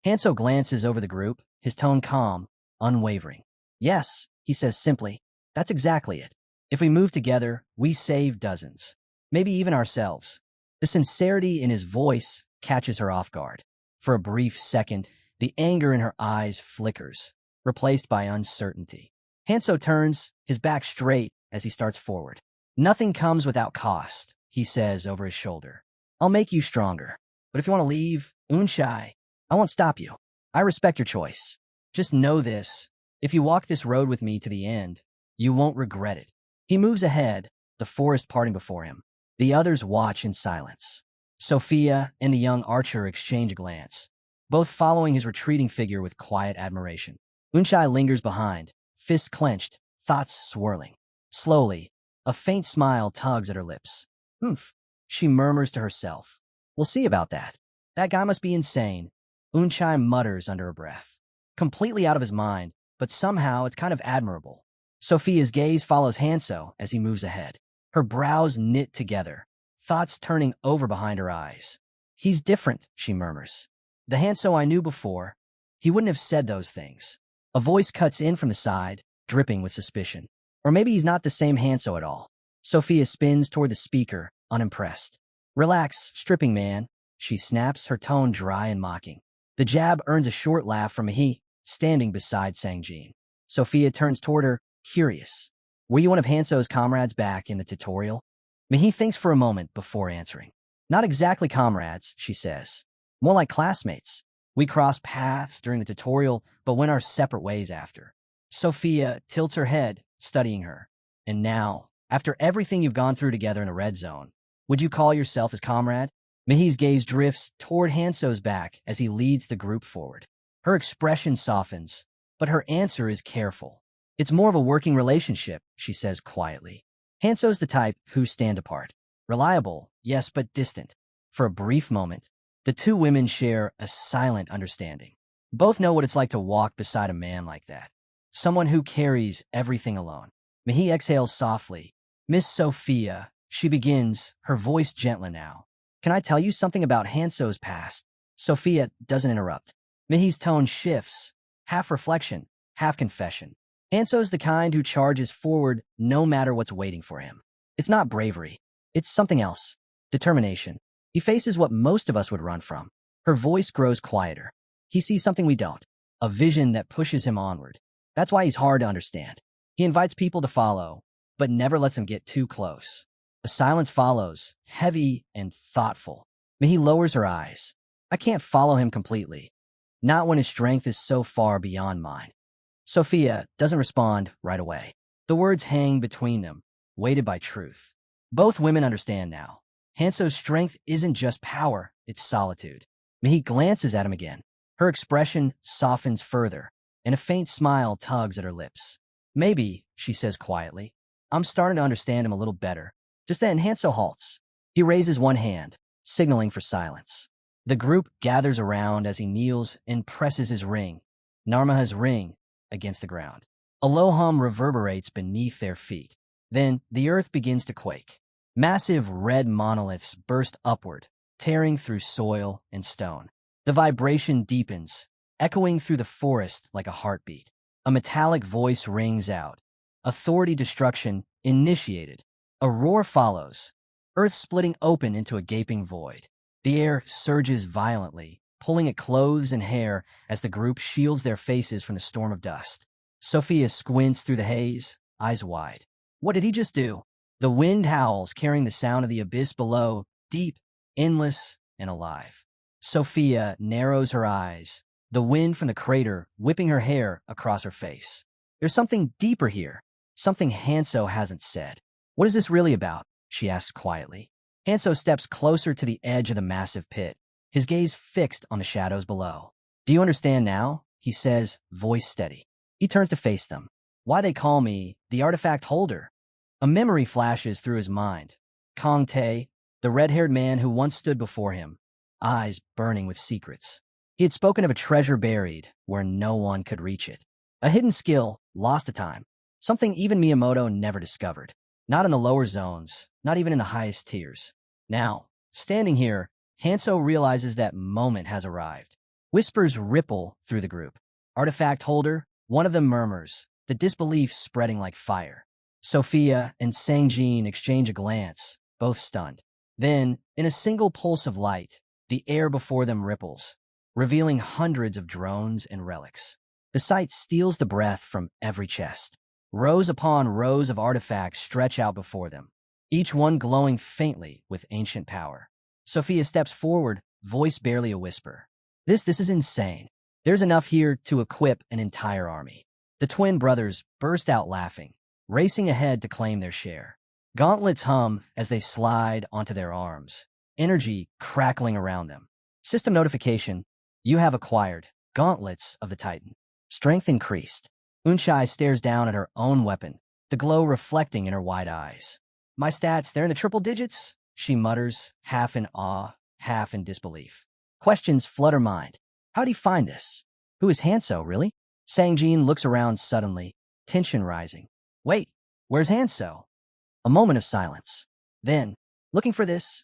Hanso glances over the group, his tone calm, unwavering. Yes, he says simply. That's exactly it. If we move together, we save dozens. Maybe even ourselves. The sincerity in his voice catches her off guard. For a brief second, the anger in her eyes flickers, replaced by uncertainty. Hanso turns, his back straight as he starts forward. Nothing comes without cost, he says over his shoulder. I'll make you stronger. But if you want to leave, Unchai, I won't stop you. I respect your choice. Just know this. If you walk this road with me to the end, you won't regret it. He moves ahead, the forest parting before him. The others watch in silence. Sophia and the young archer exchange a glance, both following his retreating figure with quiet admiration. Unchai lingers behind, fists clenched, thoughts swirling. Slowly, a faint smile tugs at her lips. Oomph, she murmurs to herself. We'll see about that. That guy must be insane, Unchai mutters under her breath. Completely out of his mind, but somehow it's kind of admirable. Sophia's gaze follows Hanso as he moves ahead. Her brows knit together, thoughts turning over behind her eyes. He's different, she murmurs. The Hanso I knew before, he wouldn't have said those things. A voice cuts in from the side, dripping with suspicion. Or maybe he's not the same Hanso at all. Sophia spins toward the speaker, unimpressed. Relax, stripping man, she snaps, her tone dry and mocking. The jab earns a short laugh from Mihi, standing beside Sangjin. Sophia turns toward her, curious. Were you one of Hanso's comrades back in the tutorial? Mihi thinks for a moment before answering. Not exactly comrades, she says. More like classmates. We crossed paths during the tutorial, but went our separate ways after. Sophia tilts her head, studying her. And now, after everything you've gone through together in the red zone, would you call yourself his comrade? Mihi's gaze drifts toward Hanso's back as he leads the group forward. Her expression softens, but her answer is careful. It's more of a working relationship, she says quietly. Hanso's the type who stand apart. Reliable, yes, but distant. For a brief moment, the two women share a silent understanding. Both know what it's like to walk beside a man like that. Someone who carries everything alone. Mihi exhales softly. Miss Sophia, she begins, her voice gentler now. Can I tell you something about Hanso's past? Sophia doesn't interrupt. Mihi's tone shifts, half reflection, half confession. Hanso's the kind who charges forward no matter what's waiting for him. It's not bravery. It's something else. Determination. He faces what most of us would run from. Her voice grows quieter. He sees something we don't. A vision that pushes him onward. That's why he's hard to understand. He invites people to follow, but never lets them get too close. The silence follows, heavy and thoughtful. Mihi lowers her eyes. I can't follow him completely. Not when his strength is so far beyond mine. Sophia doesn't respond right away. The words hang between them, weighted by truth. Both women understand now. Hanso's strength isn't just power, it's solitude. Mihi glances at him again. Her expression softens further, and a faint smile tugs at her lips. Maybe, she says quietly, I'm starting to understand him a little better. Just then, Hanso halts. He raises one hand, signaling for silence. The group gathers around as he kneels and presses his ring, Narmaha's ring, against the ground. A low hum reverberates beneath their feet. Then the earth begins to quake. Massive red monoliths burst upward, tearing through soil and stone. The vibration deepens, echoing through the forest like a heartbeat. A metallic voice rings out. Authority destruction initiated. A roar follows, earth splitting open into a gaping void. The air surges violently, pulling at clothes and hair as the group shields their faces from the storm of dust. Sophia squints through the haze, eyes wide. What did he just do? The wind howls, carrying the sound of the abyss below, deep, endless, and alive. Sophia narrows her eyes, the wind from the crater whipping her hair across her face. There's something deeper here, something Hanso hasn't said. What is this really about? She asks quietly. Hanso steps closer to the edge of the massive pit, his gaze fixed on the shadows below. Do you understand now? He says, voice steady. He turns to face them. Why they call me the artifact holder? A memory flashes through his mind. Kong Tae, the red-haired man who once stood before him, eyes burning with secrets. He had spoken of a treasure buried where no one could reach it. A hidden skill, lost to time, something even Miiamoto never discovered. Not in the lower zones, not even in the highest tiers. Now, standing here, Hanso realizes that moment has arrived. Whispers ripple through the group. Artifact holder, one of them murmurs, the disbelief spreading like fire. Sophia and Sang-jin exchange a glance, both stunned. Then, in a single pulse of light, the air before them ripples, revealing hundreds of drones and relics. The sight steals the breath from every chest. Rows upon rows of artifacts stretch out before them, each one glowing faintly with ancient power. Sophia steps forward, voice barely a whisper. This is insane. There's enough here to equip an entire army. The twin brothers burst out laughing, racing ahead to claim their share. Gauntlets hum as they slide onto their arms, energy crackling around them. System notification, you have acquired Gauntlets of the Titan. Strength increased. Unchai stares down at her own weapon, the glow reflecting in her wide eyes. My stats, they're in the triple digits, she mutters, half in awe, half in disbelief. Questions flood her mind. How'd he find this? Who is Hanso, really? Sang-jin looks around suddenly, tension rising. Wait, where's Hanso? A moment of silence. Then, looking for this,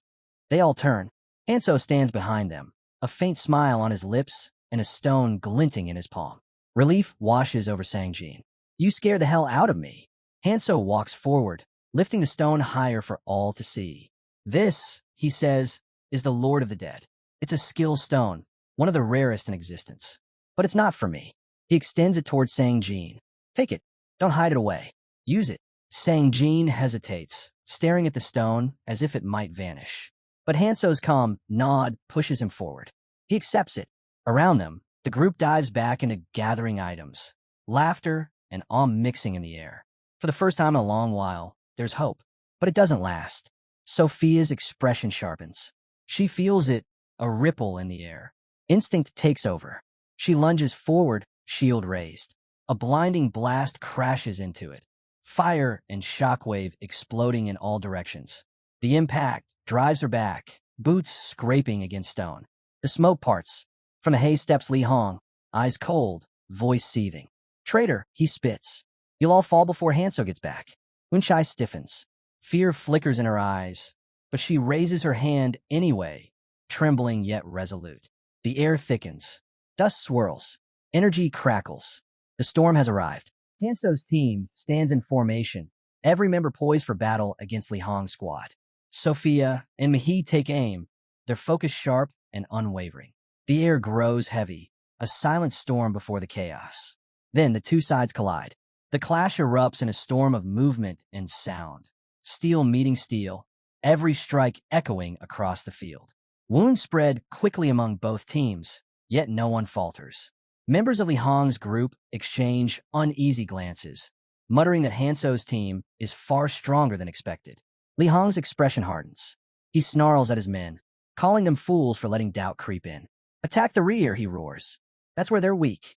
they all turn. Hanso stands behind them, a faint smile on his lips and a stone glinting in his palm. Relief washes over Sang-jin. You scare the hell out of me. Hanso walks forward, lifting the stone higher for all to see. This, he says, is the Lord of the Dead. It's a skill stone, one of the rarest in existence. But it's not for me. He extends it towards Sang-jin. Take it. Don't hide it away. Use it. Sang-jin hesitates, staring at the stone as if it might vanish. But Hanso's calm nod pushes him forward. He accepts it. Around them, the group dives back into gathering items. Laughter and awe mixing in the air. For the first time in a long while, there's hope. But it doesn't last. Sophia's expression sharpens. She feels it, a ripple in the air. Instinct takes over. She lunges forward, shield raised. A blinding blast crashes into it. Fire and shockwave exploding in all directions. The impact drives her back, boots scraping against stone. The smoke parts. From the haze steps Li Hong, eyes cold, voice seething. Traitor, he spits. You'll all fall before Hanso gets back. Unchai stiffens. Fear flickers in her eyes, but she raises her hand anyway, trembling yet resolute. The air thickens. Dust swirls. Energy crackles. The storm has arrived. Hanso's team stands in formation, every member poised for battle against Li Hong's squad. Sophia and Mihi take aim, their focus sharp and unwavering. The air grows heavy, a silent storm before the chaos. Then the two sides collide. The clash erupts in a storm of movement and sound. Steel meeting steel, every strike echoing across the field. Wounds spread quickly among both teams, yet no one falters. Members of Li Hong's group exchange uneasy glances, muttering that Hanso's team is far stronger than expected. Li Hong's expression hardens. He snarls at his men, calling them fools for letting doubt creep in. Attack the rear, he roars. That's where they're weak.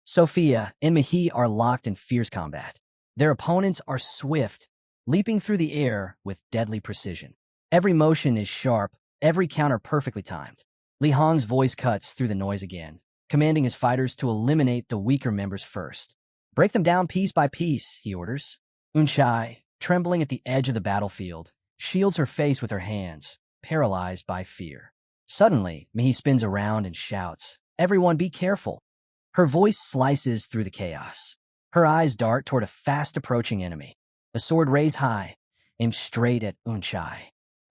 Sophia and Mihi are locked in fierce combat. Their opponents are swift, leaping through the air with deadly precision. Every motion is sharp, every counter perfectly timed. Li Hong's voice cuts through the noise again, commanding his fighters to eliminate the weaker members first. Break them down piece by piece, he orders. Unchai, trembling at the edge of the battlefield, shields her face with her hands, paralyzed by fear. Suddenly, Mihi spins around and shouts, Everyone be careful. Her voice slices through the chaos. Her eyes dart toward a fast-approaching enemy. A sword raised high, aimed straight at Unchai.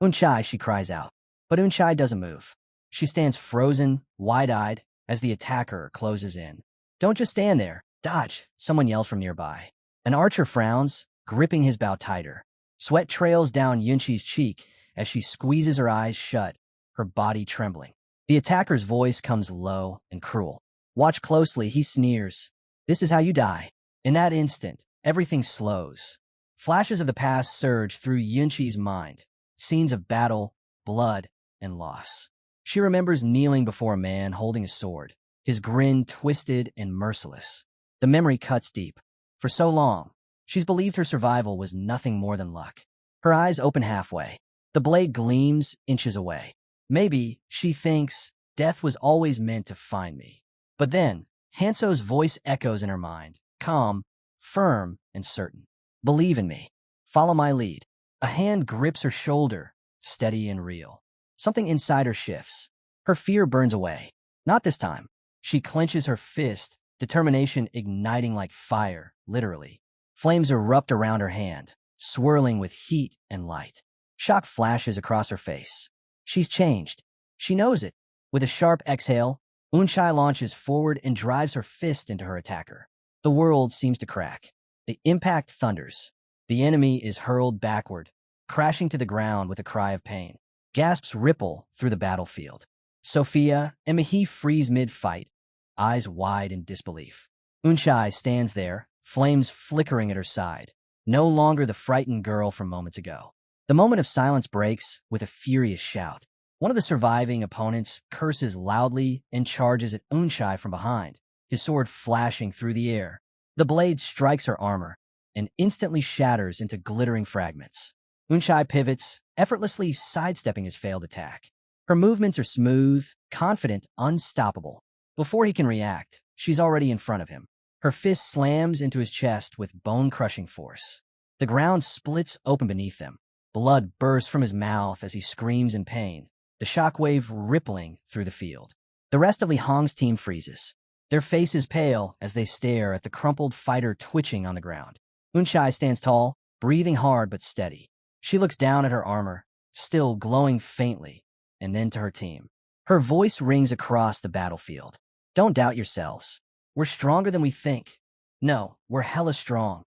Unchai, she cries out. But Unchai doesn't move. She stands frozen, wide-eyed, as the attacker closes in. Don't just stand there. Dodge, someone yells from nearby. An archer frowns, gripping his bow tighter. Sweat trails down Yunchi's cheek as she squeezes her eyes shut, her body trembling. The attacker's voice comes low and cruel. Watch closely, he sneers. This is how you die. In that instant, everything slows. Flashes of the past surge through Yunchi's mind. Scenes of battle, blood, and loss. She remembers kneeling before a man holding a sword, his grin twisted and merciless. The memory cuts deep. For so long, she's believed her survival was nothing more than luck. Her eyes open halfway. The blade gleams inches away. Maybe, she thinks, death was always meant to find me. But then, Hanso's voice echoes in her mind, calm, firm, and certain. Believe in me. Follow my lead. A hand grips her shoulder, steady and real. Something inside her shifts. Her fear burns away. Not this time. She clenches her fist, determination igniting like fire, literally. Flames erupt around her hand, swirling with heat and light. Shock flashes across her face. She's changed. She knows it. With a sharp exhale, Unchai launches forward and drives her fist into her attacker. The world seems to crack. The impact thunders. The enemy is hurled backward, crashing to the ground with a cry of pain. Gasps ripple through the battlefield. Sophia and Mihi freeze mid-fight, eyes wide in disbelief. Unchai stands there, flames flickering at her side, no longer the frightened girl from moments ago. The moment of silence breaks with a furious shout. One of the surviving opponents curses loudly and charges at Unchai from behind, his sword flashing through the air. The blade strikes her armor and instantly shatters into glittering fragments. Unchai pivots, effortlessly sidestepping his failed attack. Her movements are smooth, confident, unstoppable. Before he can react, she's already in front of him. Her fist slams into his chest with bone-crushing force. The ground splits open beneath them. Blood bursts from his mouth as he screams in pain, the shockwave rippling through the field. The rest of Li Hong's team freezes, their faces pale as they stare at the crumpled fighter twitching on the ground. Unchai stands tall, breathing hard but steady. She looks down at her armor, still glowing faintly, and then to her team. Her voice rings across the battlefield. Don't doubt yourselves. We're stronger than we think. No, we're hella strong.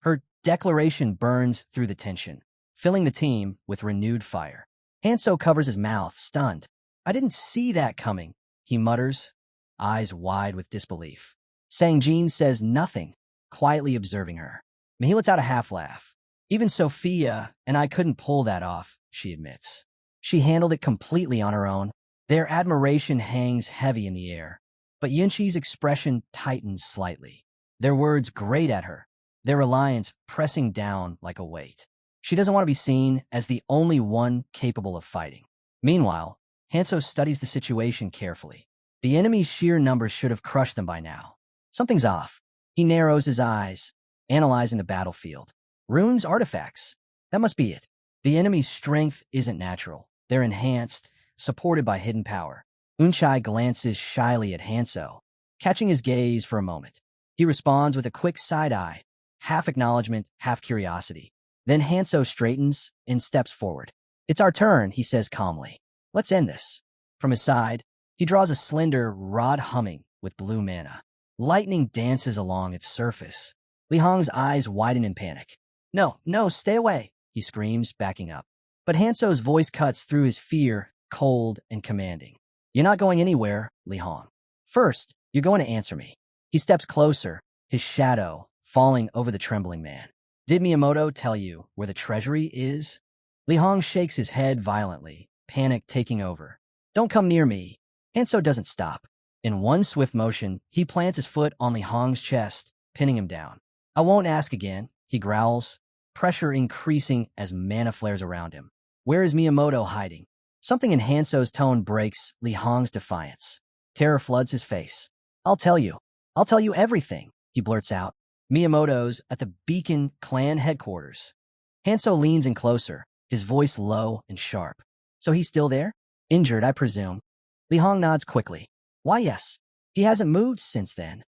Her declaration burns through the tension, filling the team with renewed fire. Hanso covers his mouth, stunned. I didn't see that coming, he mutters, eyes wide with disbelief. Sang-jin says nothing, quietly observing her. Mihi lets out a half-laugh. Even Sophia and I couldn't pull that off, she admits. She handled it completely on her own. Their admiration hangs heavy in the air, but Yunchi's expression tightens slightly. Their words grate at her, their reliance pressing down like a weight. She doesn't want to be seen as the only one capable of fighting. Meanwhile, Hanso studies the situation carefully. The enemy's sheer numbers should have crushed them by now. Something's off. He narrows his eyes, analyzing the battlefield. Runes, artifacts. That must be it. The enemy's strength isn't natural. They're enhanced, supported by hidden power. Unchai glances shyly at Hanso, catching his gaze for a moment. He responds with a quick side-eye, half acknowledgement, half curiosity. Then Hanso straightens and steps forward. It's our turn, he says calmly. Let's end this. From his side, he draws a slender rod humming with blue mana. Lightning dances along its surface. Li Hong's eyes widen in panic. No, stay away, he screams, backing up. But Hanso's voice cuts through his fear, cold and commanding. You're not going anywhere, Li Hong. First, you're going to answer me. He steps closer, his shadow falling over the trembling man. Did Miiamoto tell you where the treasury is? Li Hong shakes his head violently, panic taking over. Don't come near me. Hanso doesn't stop. In one swift motion, he plants his foot on Li Hong's chest, pinning him down. I won't ask again, he growls, pressure increasing as mana flares around him. Where is Miiamoto hiding? Something in Hanso's tone breaks Li Hong's defiance. Terror floods his face. I'll tell you everything, he blurts out. Miyamoto's at the Beacon clan headquarters. Hanso leans in closer, his voice low and sharp. So he's still there? Injured, I presume. Li Hong nods quickly. Why, yes. He hasn't moved since then.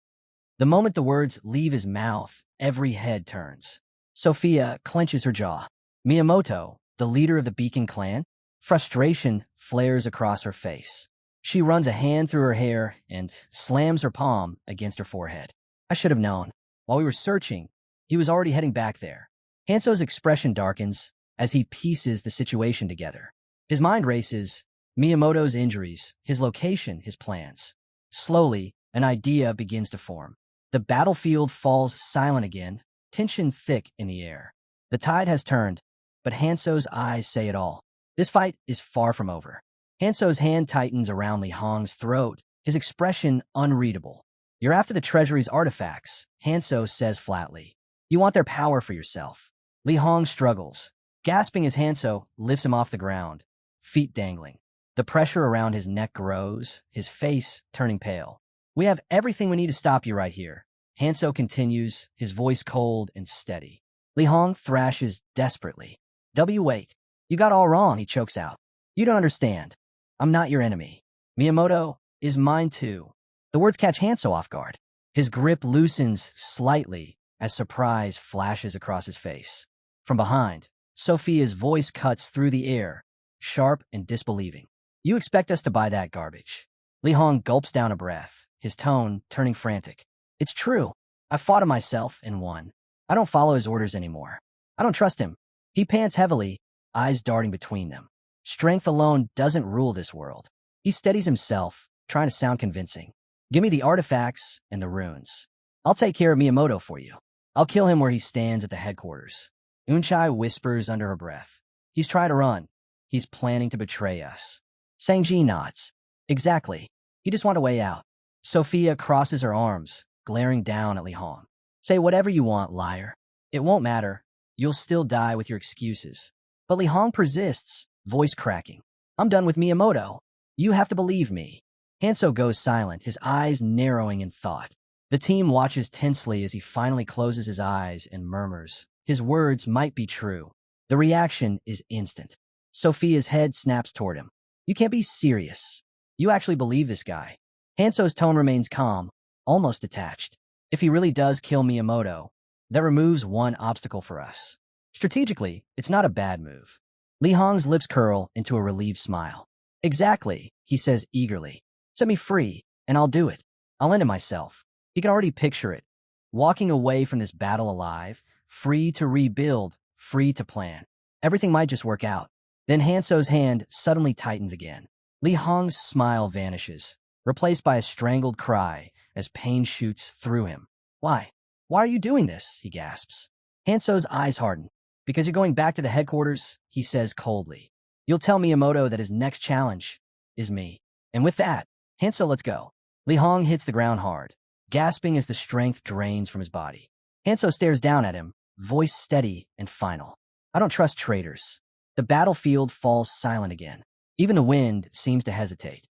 The moment the words leave his mouth, every head turns. Sophia clenches her jaw. Miiamoto, the leader of the Beacon clan, frustration flares across her face. She runs a hand through her hair and slams her palm against her forehead. I should have known. While we were searching, he was already heading back there. Hanso's expression darkens as he pieces the situation together. His mind races, Miyamoto's injuries, his location, his plans. Slowly, an idea begins to form. The battlefield falls silent again, tension thick in the air. The tide has turned, but Hanso's eyes say it all. This fight is far from over. Hanso's hand tightens around Li Hong's throat, his expression unreadable. You're after the treasury's artifacts, Hanso says flatly. You want their power for yourself. Li Hong struggles, gasping as Hanso lifts him off the ground, feet dangling. The pressure around his neck grows, his face turning pale. We have everything we need to stop you right here. Hanso continues, his voice cold and steady. Li Hong thrashes desperately. Wait. You got all wrong, he chokes out. You don't understand. I'm not your enemy. Miiamoto is mine too. The words catch Hanso off guard. His grip loosens slightly as surprise flashes across his face. From behind, Sophia's voice cuts through the air, sharp and disbelieving. You expect us to buy that garbage? Li Hong gulps down a breath, his tone turning frantic. It's true. I fought him myself and won. I don't follow his orders anymore. I don't trust him. He pants heavily, eyes darting between them. Strength alone doesn't rule this world. He steadies himself, trying to sound convincing. Give me the artifacts and the runes. I'll take care of Miiamoto for you. I'll kill him where he stands at the headquarters. Unchai whispers under her breath. He's trying to run. He's planning to betray us. Sangji nods. Exactly. He just wanted a way out. Sophia crosses her arms, glaring down at Li Hong. Say whatever you want, liar. It won't matter. You'll still die with your excuses. But Li Hong persists, voice cracking. I'm done with Miiamoto. You have to believe me. Hanso goes silent, his eyes narrowing in thought. The team watches tensely as he finally closes his eyes and murmurs. His words might be true. The reaction is instant. Sophia's head snaps toward him. You can't be serious. You actually believe this guy. Hanso's tone remains calm, almost detached. If he really does kill Miiamoto, that removes one obstacle for us. Strategically, it's not a bad move. Li Hong's lips curl into a relieved smile. Exactly, he says eagerly. Set me free, and I'll do it. I'll end it myself. He can already picture it. Walking away from this battle alive, free to rebuild, free to plan. Everything might just work out. Then Hanso's hand suddenly tightens again. Li Hong's smile vanishes, replaced by a strangled cry as pain shoots through him. Why? Why are you doing this? He gasps. Hanso's eyes harden. Because you're going back to the headquarters, he says coldly. You'll tell Miiamoto that his next challenge is me. And with that, Hanso, let's go. Li Hong hits the ground hard, gasping as the strength drains from his body. Hanso stares down at him, voice steady and final. I don't trust traitors. The battlefield falls silent again. Even the wind seems to hesitate.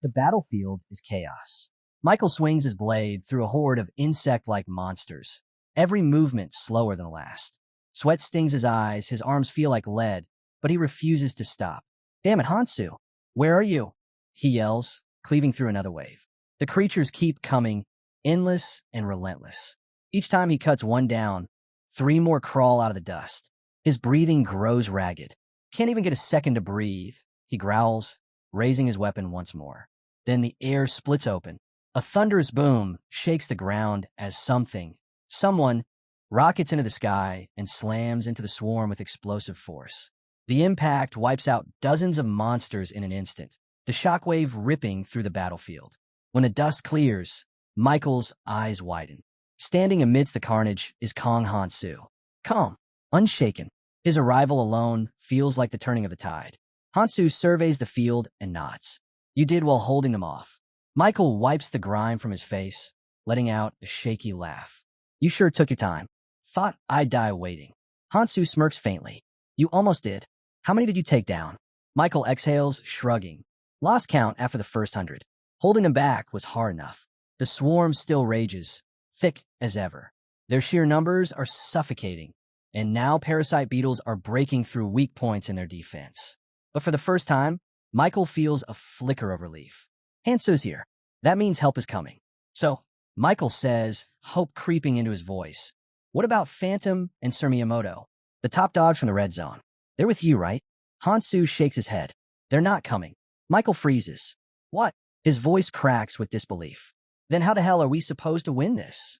The battlefield is chaos. Michael swings his blade through a horde of insect-like monsters, every movement slower than the last. Sweat stings his eyes, his arms feel like lead, but he refuses to stop. Damn it, Hansu! Where are you? He yells, cleaving through another wave. The creatures keep coming, endless and relentless. Each time he cuts one down, 3 more crawl out of the dust. His breathing grows ragged. Can't even get a second to breathe. He growls, raising his weapon once more. Then the air splits open. A thunderous boom shakes the ground as someone, rockets into the sky and slams into the swarm with explosive force. The impact wipes out dozens of monsters in an instant, the shockwave ripping through the battlefield. When the dust clears, Michael's eyes widen. Standing amidst the carnage is Kong Hansu. Calm, unshaken. His arrival alone feels like the turning of the tide. Hansu surveys the field and nods. You did well holding them off. Michael wipes the grime from his face, letting out a shaky laugh. You sure took your time. Thought I'd die waiting. Hansu smirks faintly. You almost did. How many did you take down? Michael exhales, shrugging. Lost count after the first 100. Holding them back was hard enough. The swarm still rages, thick as ever. Their sheer numbers are suffocating, and now parasite beetles are breaking through weak points in their defense. But for the first time, Michael feels a flicker of relief. Hansu's here. That means help is coming. So, Michael says, hope creeping into his voice. What about Phantom and Sir Miiamoto? The top dogs from the red zone. They're with you, right? Hansu shakes his head. They're not coming. Michael freezes. What? His voice cracks with disbelief. Then how the hell are we supposed to win this?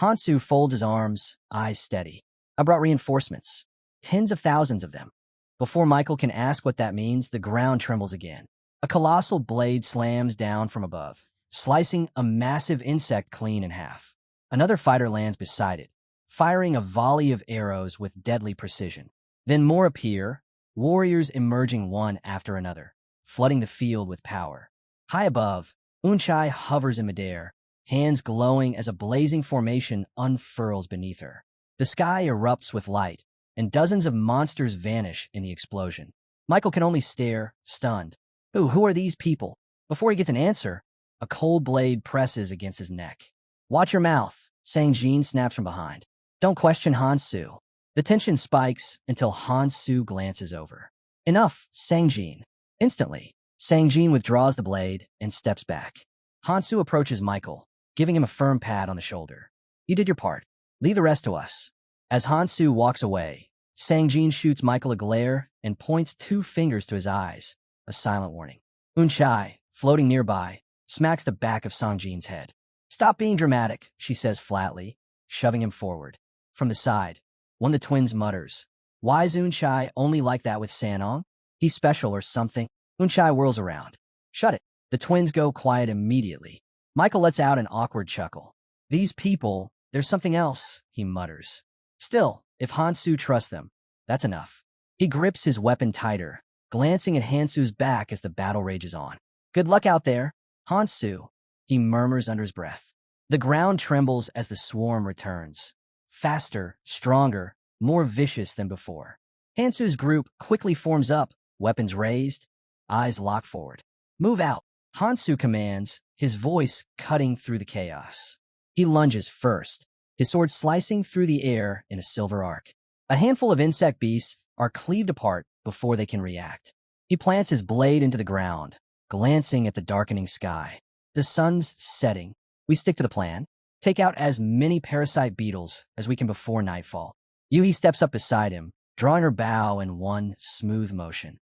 Hansu folds his arms, eyes steady. I brought reinforcements. Tens of thousands of them. Before Michael can ask what that means, the ground trembles again. A colossal blade slams down from above, slicing a massive insect clean in half. Another fighter lands beside it, firing a volley of arrows with deadly precision. Then more appear, warriors emerging one after another, flooding the field with power. High above, Unchai hovers in midair, hands glowing as a blazing formation unfurls beneath her. The sky erupts with light, and dozens of monsters vanish in the explosion. Michael can only stare, stunned. Who are these people? Before he gets an answer, a cold blade presses against his neck. Watch your mouth, Sang-jin snaps from behind. Don't question Hansu. The tension spikes until Hansu glances over. Enough, Sang-jin. Instantly, Sang-jin withdraws the blade and steps back. Hansu approaches Michael, giving him a firm pat on the shoulder. You did your part. Leave the rest to us. As Hansu walks away, Sang-jin shoots Michael a glare and points two fingers to his eyes, a silent warning. Unchai, floating nearby, smacks the back of Sang-jin's head. Stop being dramatic, she says flatly, shoving him forward. From the side, one of the twins mutters, Why's Unchai only like that with Sanong? He's special or something? Unchai whirls around. Shut it. The twins go quiet immediately. Michael lets out an awkward chuckle. These people, there's something else, he mutters. Still, if Hansu trusts them, that's enough. He grips his weapon tighter, glancing at Hansu's back as the battle rages on. Good luck out there, Hansu, he murmurs under his breath. The ground trembles as the swarm returns. Faster, stronger, more vicious than before. Hansu's group quickly forms up, weapons raised, eyes locked forward. Move out, Hansu commands, his voice cutting through the chaos. He lunges first, his sword slicing through the air in a silver arc. A handful of insect beasts are cleaved apart before they can react. He plants his blade into the ground, glancing at the darkening sky. The sun's setting. We stick to the plan. Take out as many parasite beetles as we can before nightfall. Yuhi steps up beside him, drawing her bow in one smooth motion.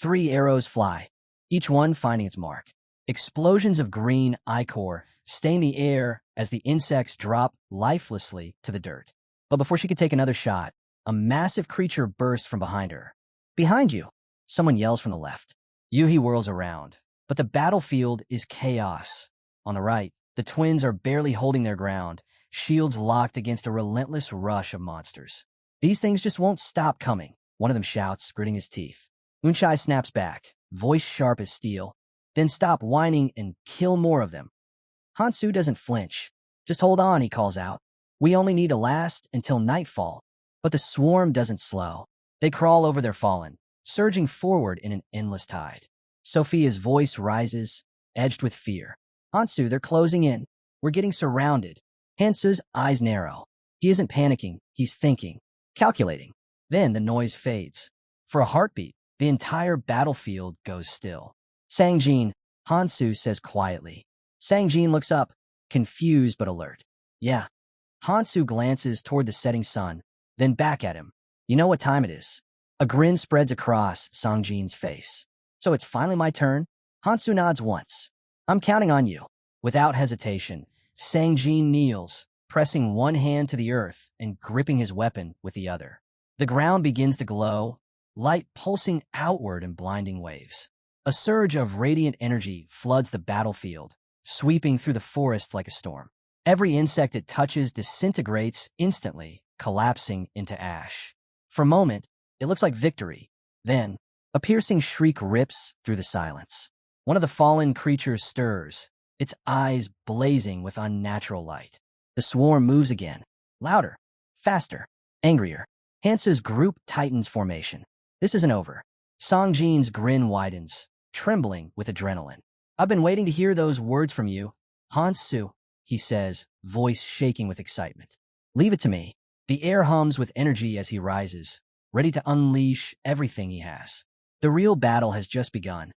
3 arrows fly, each one finding its mark. Explosions of green ichor stain the air as the insects drop lifelessly to the dirt. But before she could take another shot, a massive creature bursts from behind her. Behind you, someone yells from the left. Yuhi whirls around, but the battlefield is chaos. On the right, the twins are barely holding their ground, shields locked against a relentless rush of monsters. These things just won't stop coming, one of them shouts, gritting his teeth. Unchai snaps back, voice sharp as steel. Then stop whining and kill more of them. Hansu doesn't flinch. Just hold on, he calls out. We only need to last until nightfall. But the swarm doesn't slow. They crawl over their fallen, surging forward in an endless tide. Sophia's voice rises, edged with fear. Hansu, they're closing in. We're getting surrounded. Hansu's eyes narrow. He isn't panicking. He's thinking, calculating. Then the noise fades. For a heartbeat, the entire battlefield goes still. Sang-jin, Hansu says quietly. Sang-jin looks up, confused but alert. Yeah. Hansu glances toward the setting sun, then back at him. You know what time it is. A grin spreads across Sang-jin's face. So it's finally my turn? Hansu nods once. I'm counting on you. Without hesitation, Sang-jin kneels, pressing one hand to the earth and gripping his weapon with the other. The ground begins to glow, light pulsing outward in blinding waves. A surge of radiant energy floods the battlefield, sweeping through the forest like a storm. Every insect it touches disintegrates instantly, collapsing into ash. For a moment, it looks like victory. Then, a piercing shriek rips through the silence. One of the fallen creatures stirs, its eyes blazing with unnatural light. The swarm moves again, louder, faster, angrier. Hansu's group tightens formation. This isn't over. Sang-jin's grin widens, trembling with adrenaline. I've been waiting to hear those words from you. Hansu, he says, voice shaking with excitement. Leave it to me. The air hums with energy as he rises, ready to unleash everything he has. The real battle has just begun.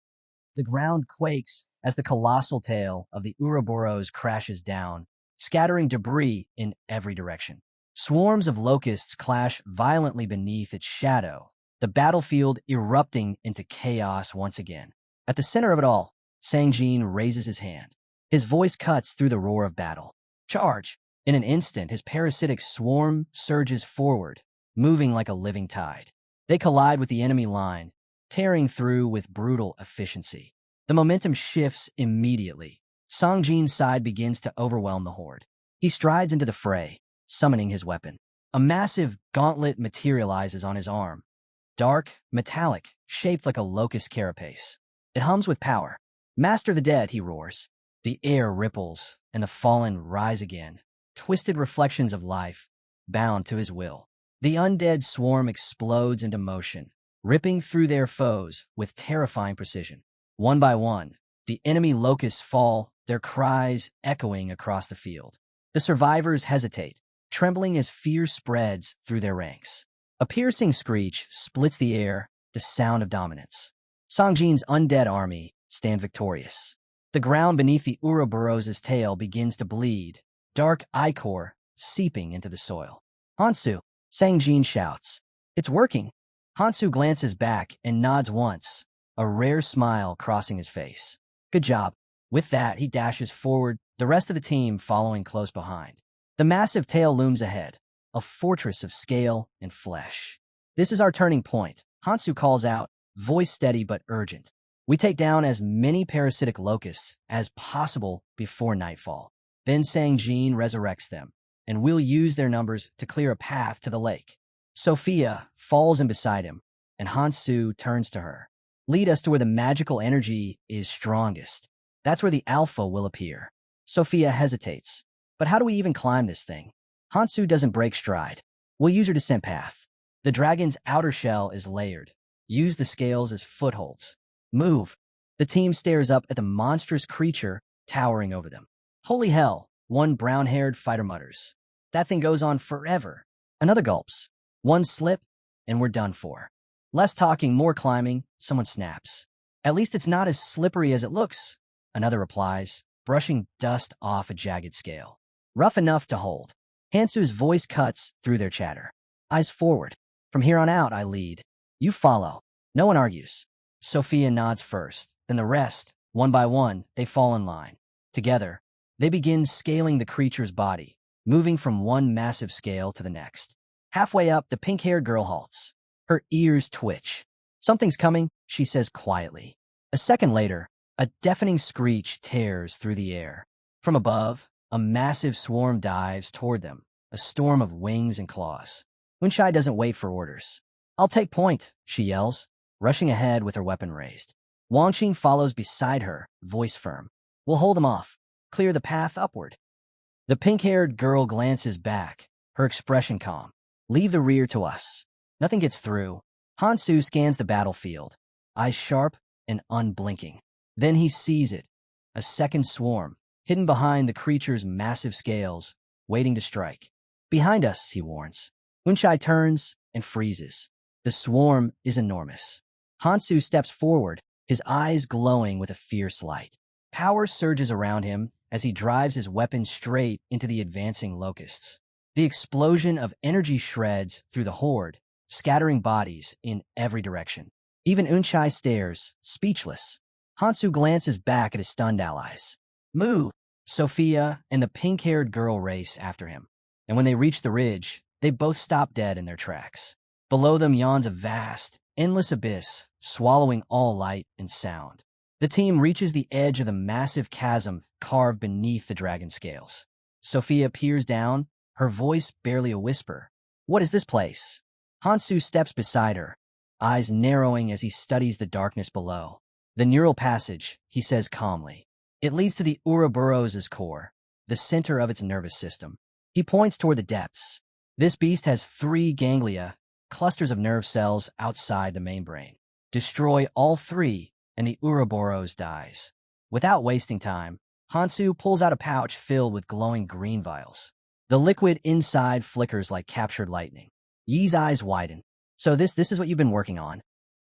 The ground quakes as the colossal tail of the Ouroboros crashes down, scattering debris in every direction. Swarms of locusts clash violently beneath its shadow, the battlefield erupting into chaos once again. At the center of it all, Sang-jin raises his hand. His voice cuts through the roar of battle. Charge! In an instant, his parasitic swarm surges forward, moving like a living tide. They collide with the enemy line, tearing through with brutal efficiency. The momentum shifts immediately. Sang-jin's side begins to overwhelm the horde. He strides into the fray, summoning his weapon. A massive gauntlet materializes on his arm. Dark, metallic, shaped like a locust carapace. It hums with power. Master the dead, he roars. The air ripples, and the fallen rise again, twisted reflections of life, bound to his will. The undead swarm explodes into motion, ripping through their foes with terrifying precision. One by one, the enemy locusts fall, their cries echoing across the field. The survivors hesitate, trembling as fear spreads through their ranks. A piercing screech splits the air, the sound of dominance. Sang-jin's undead army stand victorious. The ground beneath the Ouroboros' tail begins to bleed, dark ichor seeping into the soil. Hansu, Sang-jin shouts. It's working. Hansu glances back and nods once, a rare smile crossing his face. Good job. With that, he dashes forward, the rest of the team following close behind. The massive tail looms ahead, a fortress of scale and flesh. This is our turning point, Hansu calls out, voice steady but urgent. We take down as many parasitic locusts as possible before nightfall. Then Sang-jin resurrects them, and we'll use their numbers to clear a path to the lake. Sophia falls in beside him, and Hansu turns to her. Lead us to where the magical energy is strongest. That's where the alpha will appear. Sophia hesitates. But how do we even climb this thing? Hansu doesn't break stride. We'll use her descent path. The dragon's outer shell is layered. Use the scales as footholds. Move. The team stares up at the monstrous creature towering over them. Holy hell, one brown-haired fighter mutters. That thing goes on forever. Another gulps. One slip, and we're done for. Less talking, more climbing, someone snaps. At least it's not as slippery as it looks, another replies, brushing dust off a jagged scale. Rough enough to hold. Hansu's voice cuts through their chatter. Eyes forward. From here on out, I lead. You follow. No one argues. Sophia nods first, then the rest, one by one, they fall in line. Together, they begin scaling the creature's body, moving from one massive scale to the next. Halfway up, the pink-haired girl halts. Her ears twitch. Something's coming, she says quietly. A second later, a deafening screech tears through the air. From above, a massive swarm dives toward them, a storm of wings and claws. Unshai doesn't wait for orders. I'll take point, she yells, rushing ahead with her weapon raised. Wangqing follows beside her, voice firm. We'll hold them off. Clear the path upward. The pink-haired girl glances back, her expression calm. Leave the rear to us. Nothing gets through. Hansu scans the battlefield, eyes sharp and unblinking. Then he sees it, a second swarm, hidden behind the creature's massive scales, waiting to strike. Behind us, he warns. Unshai turns and freezes. The swarm is enormous. Hansu steps forward, his eyes glowing with a fierce light. Power surges around him as he drives his weapon straight into the advancing locusts. The explosion of energy shreds through the horde, scattering bodies in every direction. Even Unshai stares, speechless. Hansu glances back at his stunned allies. Move! Sophia and the pink-haired girl race after him. And when they reach the ridge, they both stop dead in their tracks. Below them yawns a vast, endless abyss, swallowing all light and sound. The team reaches the edge of the massive chasm carved beneath the dragon scales. Sophia peers down, her voice barely a whisper. What is this place? Hansu steps beside her, eyes narrowing as he studies the darkness below. The neural passage, he says calmly. It leads to the Ouroboros' core, the center of its nervous system. He points toward the depths. This beast has 3 ganglia, clusters of nerve cells outside the main brain. Destroy all 3, and the Ouroboros dies. Without wasting time, Hansu pulls out a pouch filled with glowing green vials. The liquid inside flickers like captured lightning. Yi's eyes widen. So this is what you've been working on?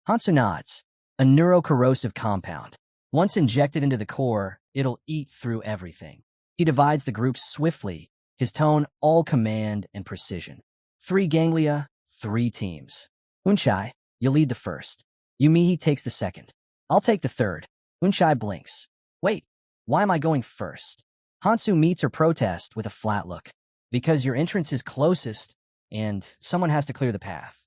Hansu nods. A neurocorrosive compound. Once injected into the core, it'll eat through everything. He divides the group swiftly, his tone all command and precision. 3 ganglia, 3 teams. Unchai, you lead the first. Yumihi takes the second. I'll take the third. Unchai blinks. Wait, why am I going first? Hansu meets her protest with a flat look. Because your entrance is closest, and someone has to clear the path.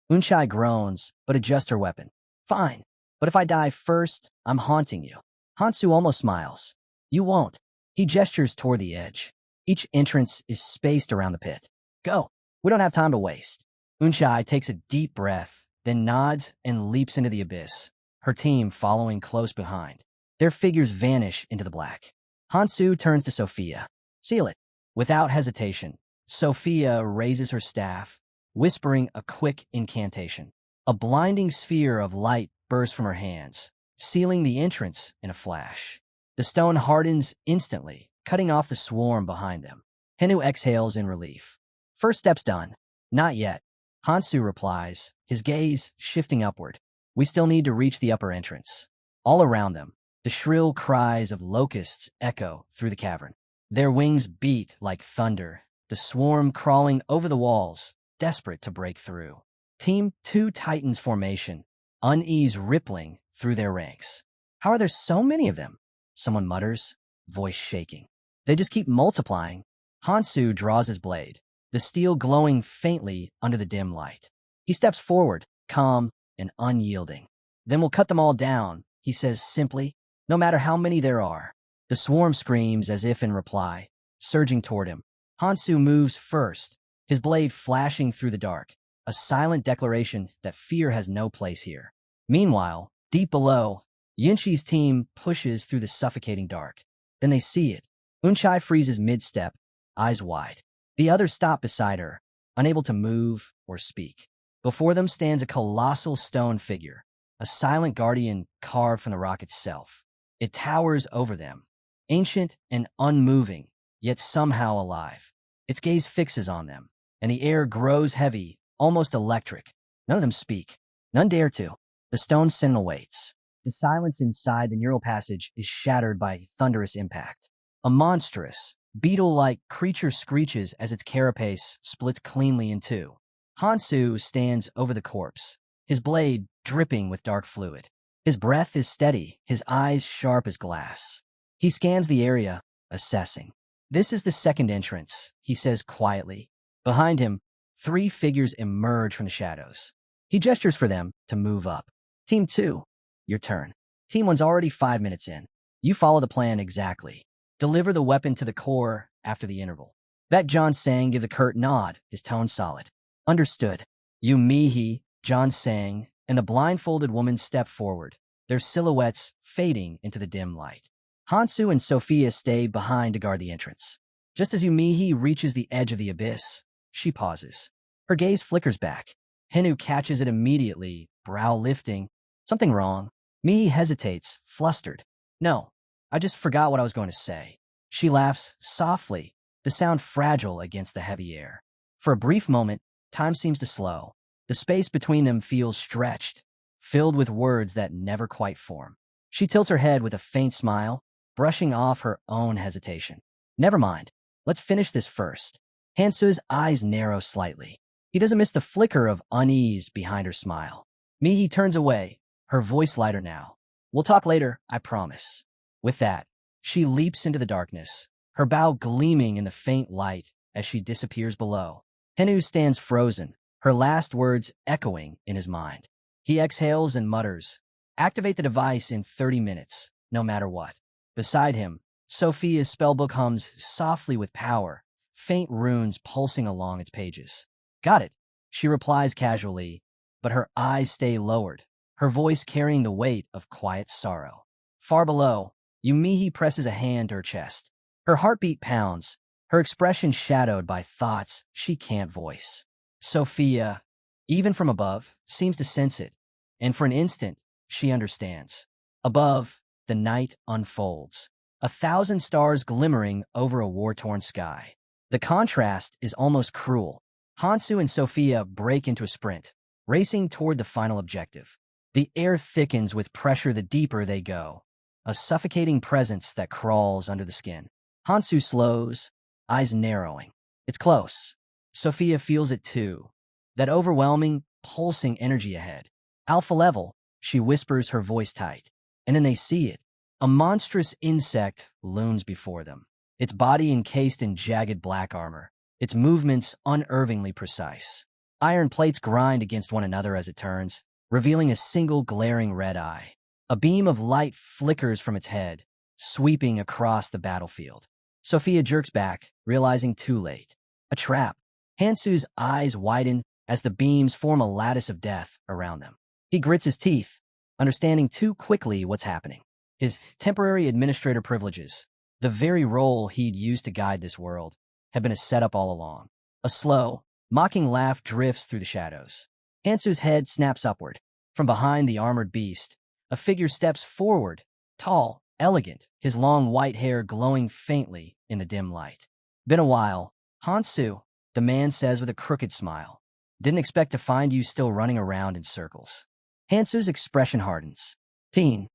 Unchai groans, but adjusts her weapon. Fine, but if I die first, I'm haunting you. Hansu almost smiles. You won't. He gestures toward the edge. Each entrance is spaced around the pit. Go. We don't have time to waste. Unchai takes a deep breath, then nods and leaps into the abyss, her team following close behind. Their figures vanish into the black. Hansu turns to Sophia. Seal it. Without hesitation, Sophia raises her staff, whispering a quick incantation. A blinding sphere of light bursts from her hands, sealing the entrance in a flash. The stone hardens instantly, cutting off the swarm behind them. Henu exhales in relief. First step's done. Not yet. Hansu replies, his gaze shifting upward. We still need to reach the upper entrance. All around them, the shrill cries of locusts echo through the cavern. Their wings beat like thunder, the swarm crawling over the walls, desperate to break through. Team 2 Titans formation, unease rippling through their ranks. How are there so many of them? Someone mutters, voice shaking. They just keep multiplying. Hansu draws his blade, the steel glowing faintly under the dim light. He steps forward, calm and unyielding. Then we'll cut them all down, he says simply, no matter how many there are. The swarm screams as if in reply, surging toward him. Hansu moves first, his blade flashing through the dark, a silent declaration that fear has no place here. Meanwhile, deep below, Yinchi's team pushes through the suffocating dark. Then they see it. Unchai freezes mid-step, eyes wide. The others stop beside her, unable to move or speak. Before them stands a colossal stone figure, a silent guardian carved from the rock itself. It towers over them, ancient and unmoving, yet somehow alive. Its gaze fixes on them, and the air grows heavy, almost electric. None of them speak. None dare to. The stone sentinel waits. The silence inside the neural passage is shattered by thunderous impact. A monstrous, beetle-like creature screeches as its carapace splits cleanly in two. Hansu stands over the corpse, his blade dripping with dark fluid. His breath is steady, his eyes sharp as glass. He scans the area, assessing. This is the second entrance, he says quietly. Behind him, 3 figures emerge from the shadows. He gestures for them to move up. Team 2, your turn. Team 1's already 5 minutes in. You follow the plan exactly. Deliver the weapon to the core after the interval. Baek John Sang give the curt nod, his tone solid. Understood. Yu Mihi, John Sang, and the blindfolded woman step forward, their silhouettes fading into the dim light. Hansu and Sophia stay behind to guard the entrance. Just as Yumihi reaches the edge of the abyss, she pauses. Her gaze flickers back. Henu catches it immediately, brow lifting. Something wrong. Mihi hesitates, flustered. No, I just forgot what I was going to say. She laughs softly, the sound fragile against the heavy air. For a brief moment, time seems to slow. The space between them feels stretched, filled with words that never quite form. She tilts her head with a faint smile, brushing off her own hesitation. Never mind. Let's finish this first. Hansu's eyes narrow slightly. He doesn't miss the flicker of unease behind her smile. Mihi turns away, her voice lighter now. We'll talk later, I promise. With that, she leaps into the darkness, her bow gleaming in the faint light as she disappears below. Henu stands frozen, her last words echoing in his mind. He exhales and mutters, activate the device in 30 minutes, no matter what. Beside him, Sophia's spellbook hums softly with power, faint runes pulsing along its pages. Got it, she replies casually, but her eyes stay lowered, her voice carrying the weight of quiet sorrow. Far below, Yumihi presses a hand to her chest. Her heartbeat pounds, her expression shadowed by thoughts she can't voice. Sophia, even from above, seems to sense it, and for an instant, she understands. Above, the night unfolds, 1,000 stars glimmering over a war-torn sky. The contrast is almost cruel. Hansu and Sophia break into a sprint, racing toward the final objective. The air thickens with pressure the deeper they go. a suffocating presence that crawls under the skin. Hansu slows, eyes narrowing. It's close. Sophia feels it too. That overwhelming, pulsing energy ahead. Alpha level, she whispers, her voice tight. And then they see it. A monstrous insect looms before them, its body encased in jagged black armor, its movements unervingly precise. Iron plates grind against one another as it turns, revealing a single glaring red eye. A beam of light flickers from its head, sweeping across the battlefield. Sophia jerks back, realizing too late. A trap. Hansu's eyes widen as the beams form a lattice of death around them. He grits his teeth, understanding too quickly what's happening. His temporary administrator privileges, the very role he'd used to guide this world, had been a setup all along. A slow, mocking laugh drifts through the shadows. Hansu's head snaps upward. From behind the armored beast, a figure steps forward, tall, elegant, his long white hair glowing faintly in the dim light. Been a while, Hansu, the man says with a crooked smile. Didn't expect to find you still running around in circles. Hansu's expression hardens. Teen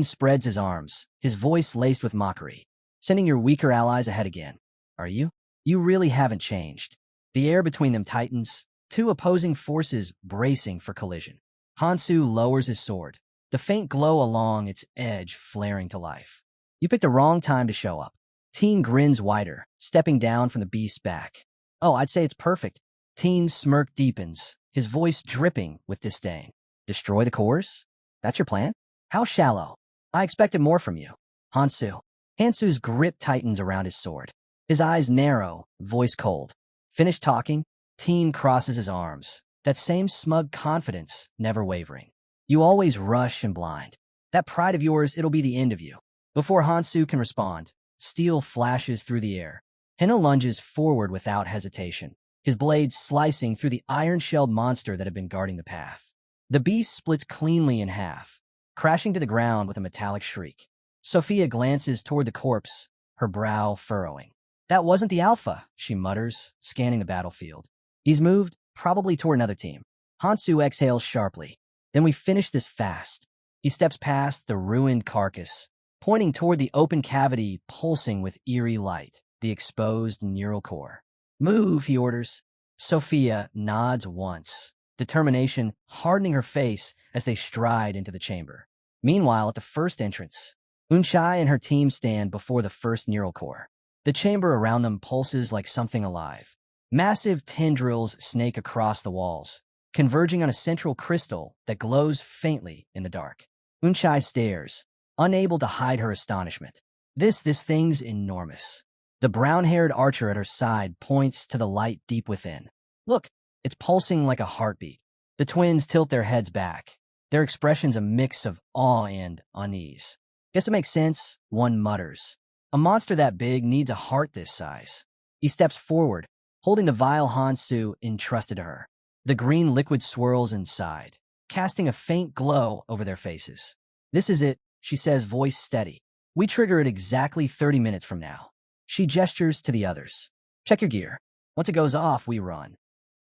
spreads his arms, his voice laced with mockery. Sending your weaker allies ahead again. Are you? You really haven't changed. The air between them tightens, two opposing forces bracing for collision. Hansu lowers his sword, the faint glow along its edge flaring to life. You picked the wrong time to show up. Teen grins wider, stepping down from the beast's back. Oh, I'd say it's perfect. Teen's smirk deepens, his voice dripping with disdain. Destroy the cores? That's your plan? How shallow. I expected more from you. Hansu's grip tightens around his sword. His eyes narrow, voice cold. Finished talking, Teen crosses his arms, that same smug confidence never wavering. You always rush and blind. That pride of yours, it'll be the end of you. Before Hansu can respond, steel flashes through the air. Hino lunges forward without hesitation, his blade slicing through the iron-shelled monster that had been guarding the path. The beast splits cleanly in half, crashing to the ground with a metallic shriek. Sophia glances toward the corpse, her brow furrowing. That wasn't the Alpha, she mutters, scanning the battlefield. He's moved, probably toward another team. Hansu exhales sharply. Then we finish this fast. He steps past the ruined carcass, pointing toward the open cavity pulsing with eerie light, the exposed neural core. Move, he orders. Sophia nods once, determination hardening her face as they stride into the chamber. Meanwhile, at the first entrance, Unchai and her team stand before the first neural core. The chamber around them pulses like something alive. Massive tendrils snake across the walls, converging on a central crystal that glows faintly in the dark. Unchai stares, unable to hide her astonishment. This thing's enormous. The brown-haired archer at her side points to the light deep within. Look, it's pulsing like a heartbeat. The twins tilt their heads back, their expressions a mix of awe and unease. Guess it makes sense, one mutters. A monster that big needs a heart this size. He steps forward, holding the vial Hansu entrusted to her. The green liquid swirls inside, casting a faint glow over their faces. This is it, she says, voice steady. We trigger it exactly 30 minutes from now. She gestures to the others. Check your gear. Once it goes off, we run.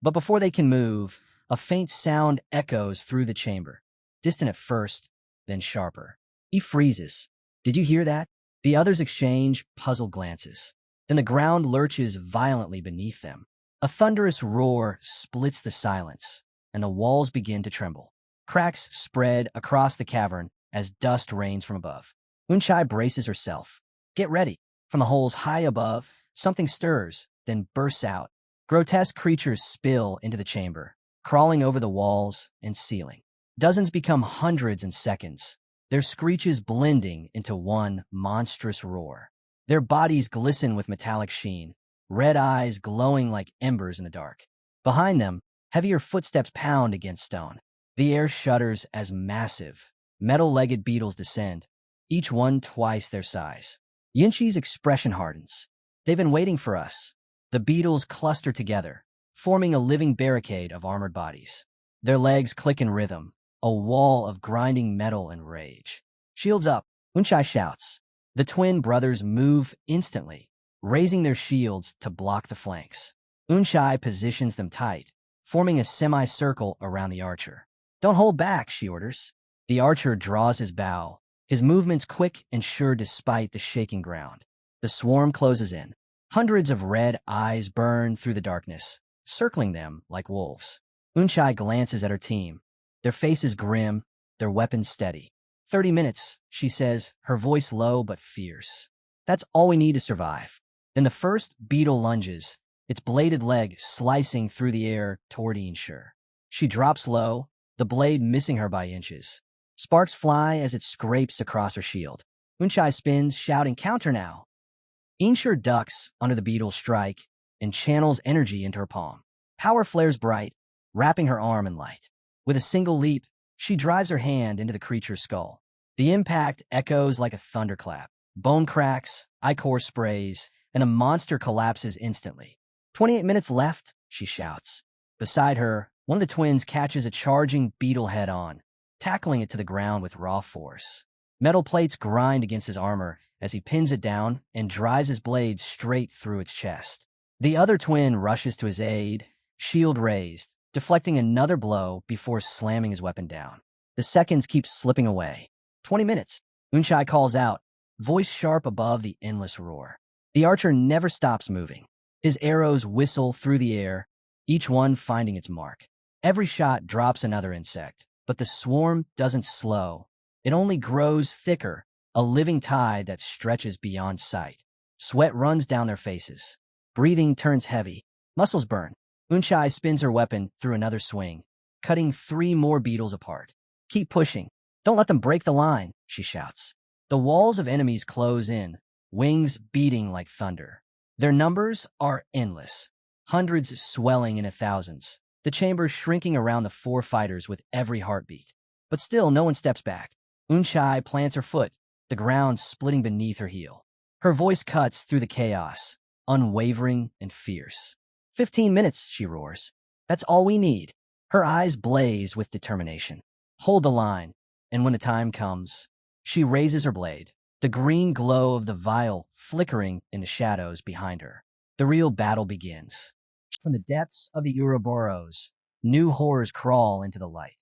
But before they can move, a faint sound echoes through the chamber. Distant at first, then sharper. He freezes. Did you hear that? The others exchange puzzled glances. Then the ground lurches violently beneath them. A thunderous roar splits the silence, and the walls begin to tremble. Cracks spread across the cavern as dust rains from above. Unchai braces herself. Get ready. From the holes high above, something stirs, then bursts out. Grotesque creatures spill into the chamber, crawling over the walls and ceiling. Dozens become hundreds in seconds, their screeches blending into one monstrous roar. Their bodies glisten with metallic sheen, red eyes glowing like embers in the dark. Behind them, heavier footsteps pound against stone. The air shudders as massive, metal-legged beetles descend, each one twice their size. Yinchi's expression hardens. They've been waiting for us. The beetles cluster together, forming a living barricade of armored bodies. Their legs click in rhythm, a wall of grinding metal and rage. Shields up, Unchai shouts. The twin brothers move instantly, raising their shields to block the flanks. Unchai positions them tight, forming a semicircle around the archer. Don't hold back, she orders. The archer draws his bow, His movements quick and sure despite the shaking ground. The swarm closes in. Hundreds of red eyes burn through the darkness, circling them like wolves. Unchai glances at her team. Their faces grim, their weapons steady. 30 minutes, she says, her voice low but fierce. That's all we need to survive. Then the first beetle lunges, its bladed leg slicing through the air toward Inshur. She drops low, the blade missing her by inches. Sparks fly as it scrapes across her shield. Unchai spins, shouting, "Counter now!" Inshur ducks under the beetle's strike and channels energy into her palm. Power flares bright, wrapping her arm in light. With a single leap, she drives her hand into the creature's skull. The impact echoes like a thunderclap. Bone cracks, ichor sprays, and a monster collapses instantly. 28 minutes left, she shouts. Beside her, one of the twins catches a charging beetle head-on, tackling it to the ground with raw force. Metal plates grind against his armor as he pins it down and drives his blade straight through its chest. The other twin rushes to his aid, shield raised, deflecting another blow before slamming his weapon down. The seconds keep slipping away. 20 minutes. Unchai calls out, voice sharp above the endless roar. The archer never stops moving. His arrows whistle through the air, each one finding its mark. Every shot drops another insect, but the swarm doesn't slow. It only grows thicker, a living tide that stretches beyond sight. Sweat runs down their faces. Breathing turns heavy. Muscles burn. Unchai spins her weapon through another swing, cutting 3 more beetles apart. Keep pushing. Don't let them break the line, she shouts. The walls of enemies close in, wings beating like thunder. Their numbers are endless, hundreds swelling into thousands, the chamber shrinking around the 4 fighters with every heartbeat. But still no one steps back. Unchai plants her foot, the ground splitting beneath her heel. Her voice cuts through the chaos, unwavering and fierce. 15 minutes, she roars. That's all we need. Her eyes blaze with determination. Hold the line, and when the time comes, she raises her blade, the green glow of the vial flickering in the shadows behind her. The real battle begins. From the depths of the Ouroboros, new horrors crawl into the light.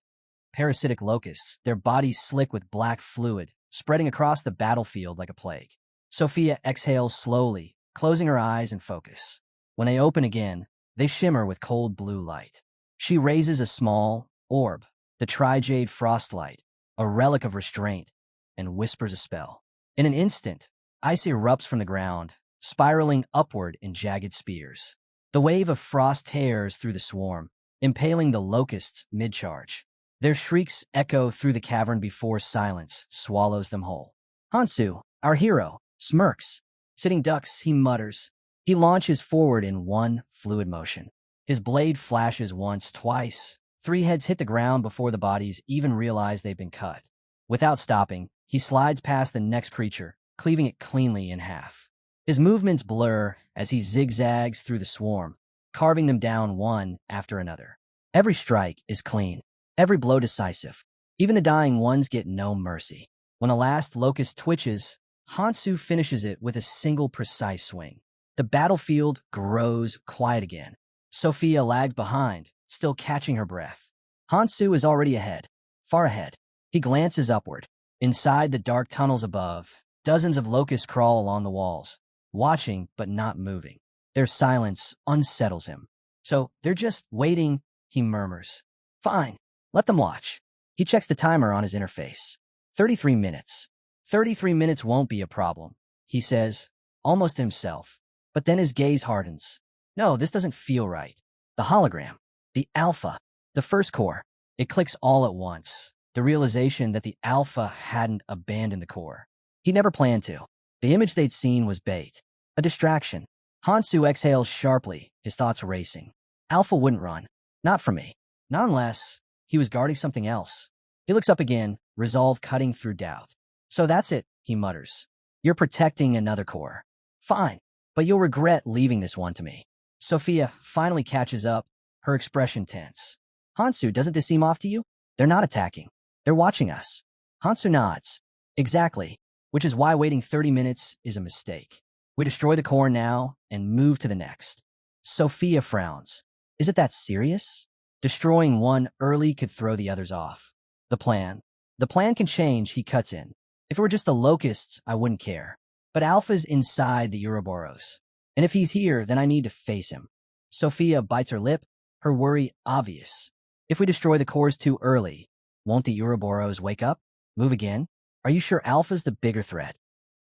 Parasitic locusts, their bodies slick with black fluid, spreading across the battlefield like a plague. Sophia exhales slowly, closing her eyes in focus. When they open again, they shimmer with cold blue light. She raises a small orb, the Trijade Frostlight, a relic of restraint, and whispers a spell. In an instant, ice erupts from the ground, spiraling upward in jagged spears. The wave of frost tears through the swarm, impaling the locusts mid-charge. Their shrieks echo through the cavern before silence swallows them whole. Hansu, our hero, smirks. Sitting ducks, he mutters. He launches forward in one fluid motion. His blade flashes once, twice. 3 heads hit the ground before the bodies even realize they've been cut. Without stopping, he slides past the next creature, cleaving it cleanly in half. His movements blur as he zigzags through the swarm, carving them down one after another. Every strike is clean, every blow decisive. Even the dying ones get no mercy. When the last locust twitches, Hansu finishes it with a single precise swing. The battlefield grows quiet again. Sophia lagged behind, still catching her breath. Hansu is already ahead, far ahead. He glances upward. Inside the dark tunnels above, dozens of locusts crawl along the walls, watching but not moving. Their silence unsettles him. So they're just waiting, he murmurs. Fine, let them watch. He checks the timer on his interface. 33 minutes. 33 minutes won't be a problem, he says, almost to himself. But then his gaze hardens. No, this doesn't feel right. The hologram, the alpha, the first core. It clicks all at once. The realization that the alpha hadn't abandoned the core. He never planned to. The image they'd seen was bait. A distraction. Hansu exhales sharply, his thoughts racing. Alpha wouldn't run. Not from me. Not unless he was guarding something else. He looks up again, resolve cutting through doubt. So that's it, he mutters. You're protecting another core. Fine, but you'll regret leaving this one to me. Sophia finally catches up, her expression tense. Hansu, doesn't this seem off to you? They're not attacking. They're watching us. Hansu nods. Exactly, which is why waiting 30 minutes is a mistake. We destroy the core now and move to the next. Sophia frowns. Is it that serious? Destroying one early could throw the others off. The plan can change, he cuts in. If it were just the locusts, I wouldn't care. But Alpha's inside the Ouroboros. And if he's here, then I need to face him. Sophia bites her lip, her worry obvious. If we destroy the cores too early, won't the Ouroboros wake up? Move again? Are you sure Alpha's the bigger threat?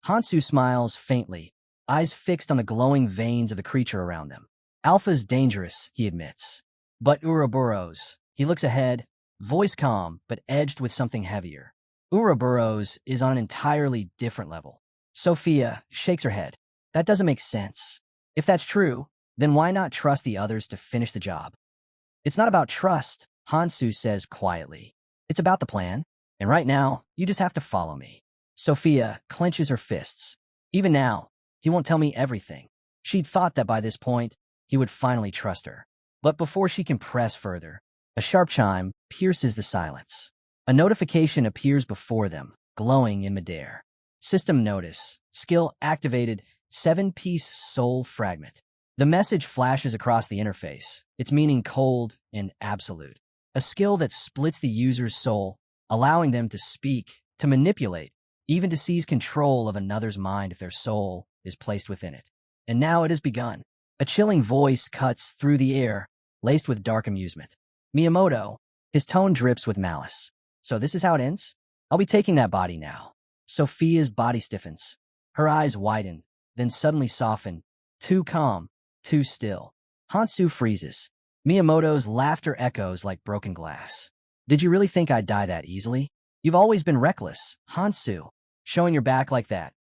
Hansu smiles faintly, eyes fixed on the glowing veins of the creature around them. Alpha's dangerous, he admits. But Ouroboros, he looks ahead, voice calm, but edged with something heavier. Ouroboros is on an entirely different level. Sophia shakes her head. That doesn't make sense. If that's true, then why not trust the others to finish the job? It's not about trust, Hansu says quietly. It's about the plan, and right now, you just have to follow me. Sophia clenches her fists. Even now, he won't tell me everything. She'd thought that by this point, he would finally trust her. But before she can press further, a sharp chime pierces the silence. A notification appears before them, glowing in midair. System notice. Skill activated. Seven-Piece Soul Fragment. The message flashes across the interface, its meaning cold and absolute. A skill that splits the user's soul, allowing them to speak, to manipulate, even to seize control of another's mind if their soul is placed within it. And now it has begun. A chilling voice cuts through the air, laced with dark amusement. Miiamoto, his tone drips with malice. So this is how it ends? I'll be taking that body now. Sophia's body stiffens. Her eyes widen, then suddenly soften. Too calm, too still. Hansu freezes. Miyamoto's laughter echoes like broken glass. Did you really think I'd die that easily? You've always been reckless, Hansu. Showing your back like that.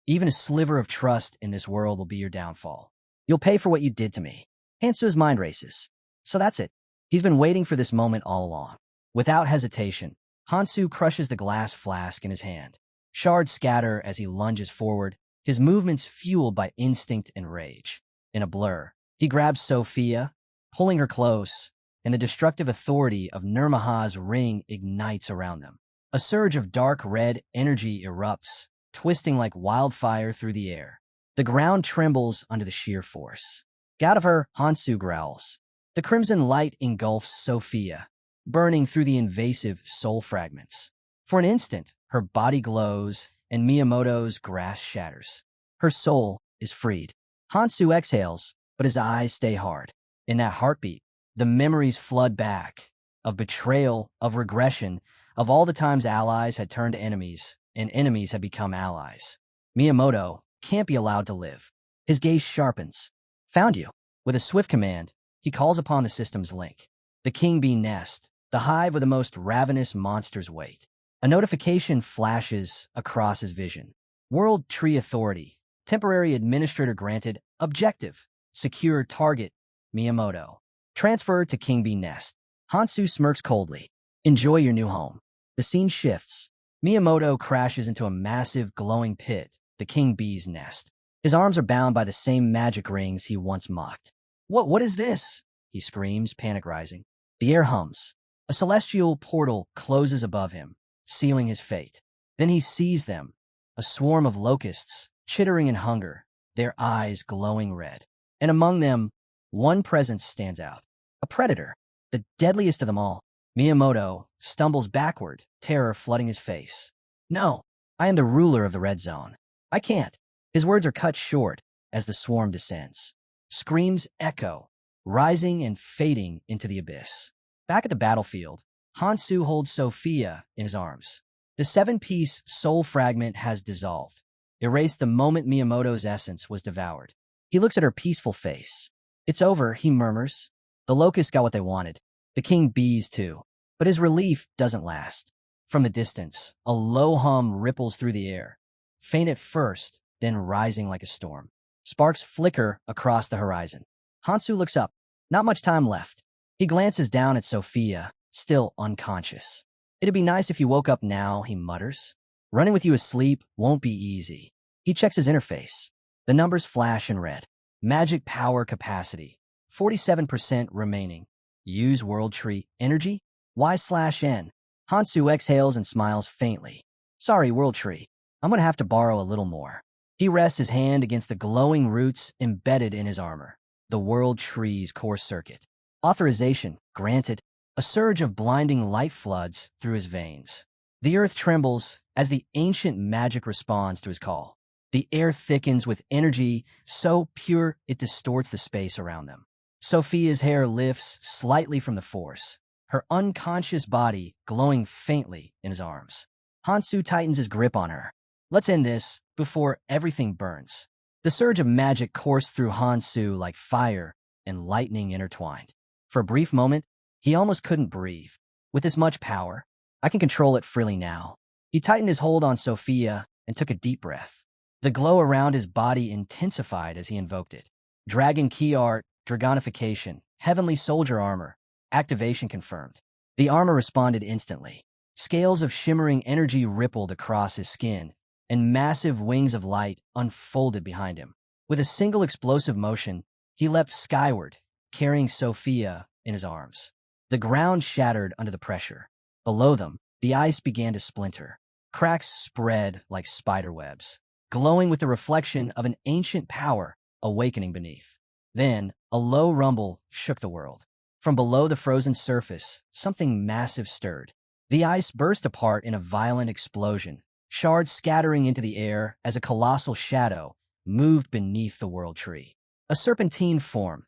Even a sliver of trust in this world will be your downfall. You'll pay for what you did to me. Hansu's mind races. So that's it. He's been waiting for this moment all along. Without hesitation, Hansu crushes the glass flask in his hand. Shards scatter as he lunges forward, his movements fueled by instinct and rage. In a blur, he grabs Sophia, pulling her close, and the destructive authority of Nirmaha's ring ignites around them. A surge of dark red energy erupts, twisting like wildfire through the air. The ground trembles under the sheer force. Get out of her, Hansu growls. The crimson light engulfs Sophia, burning through the invasive soul fragments. For an instant, her body glows, and Miyamoto's grasp shatters. Her soul is freed. Hansu exhales, but his eyes stay hard. In that heartbeat, the memories flood back, of betrayal, of regression, of all the times allies had turned enemies, and enemies had become allies. Miyamoto can't be allowed to live. His gaze sharpens. Found you. With a swift command, he calls upon the system's link. The king bee nest, the hive where the most ravenous monsters wait. A notification flashes across his vision. World Tree Authority. Temporary administrator granted. Objective. Secure target. Miyamoto. Transfer to King Bee Nest. Hansu smirks coldly. Enjoy your new home. The scene shifts. Miyamoto crashes into a massive glowing pit, the King Bee's nest. His arms are bound by the same magic rings he once mocked. What is this? He screams, panic rising. The air hums. A celestial portal closes above him, sealing his fate. Then he sees them, a swarm of locusts, chittering in hunger, their eyes glowing red. And among them, one presence stands out. A predator, the deadliest of them all. Miyamoto stumbles backward, terror flooding his face. No, I am the ruler of the red zone. I can't. His words are cut short as the swarm descends. Screams echo, rising and fading into the abyss. Back at the battlefield, Hansu holds Sophia in his arms. The seven-piece soul fragment has dissolved, erased the moment Miyamoto's essence was devoured. He looks at her peaceful face. It's over, he murmurs. The locusts got what they wanted. The king bees too. But his relief doesn't last. From the distance, a low hum ripples through the air. Faint at first, then rising like a storm. Sparks flicker across the horizon. Hansu looks up. Not much time left. He glances down at Sophia, still unconscious. It'd be nice if you woke up now, he mutters. Running with you asleep won't be easy. He checks his interface. The numbers flash in red. Magic power capacity. 47% remaining. Use World Tree Energy? Y/N. Hansu exhales and smiles faintly. Sorry, World Tree. I'm gonna have to borrow a little more. He rests his hand against the glowing roots embedded in his armor. The World Tree's core circuit. Authorization granted. A surge of blinding light floods through his veins. The earth trembles as the ancient magic responds to his call. The air thickens with energy so pure it distorts the space around them. Sophia's hair lifts slightly from the force, her unconscious body glowing faintly in his arms. Hansu tightens his grip on her. Let's end this before everything burns. The surge of magic coursed through Hansu like fire and lightning intertwined. For a brief moment, he almost couldn't breathe. With this much power, I can control it freely now. He tightened his hold on Sophia and took a deep breath. The glow around his body intensified as he invoked it. Dragon key art, dragonification, heavenly soldier armor, activation confirmed. The armor responded instantly. Scales of shimmering energy rippled across his skin, and massive wings of light unfolded behind him. With a single explosive motion, he leapt skyward, carrying Sophia in his arms. The ground shattered under the pressure. Below them, the ice began to splinter. Cracks spread like spider webs, glowing with the reflection of an ancient power awakening beneath. Then, a low rumble shook the world. From below the frozen surface, something massive stirred. The ice burst apart in a violent explosion, shards scattering into the air as a colossal shadow moved beneath the world tree. A serpentine form,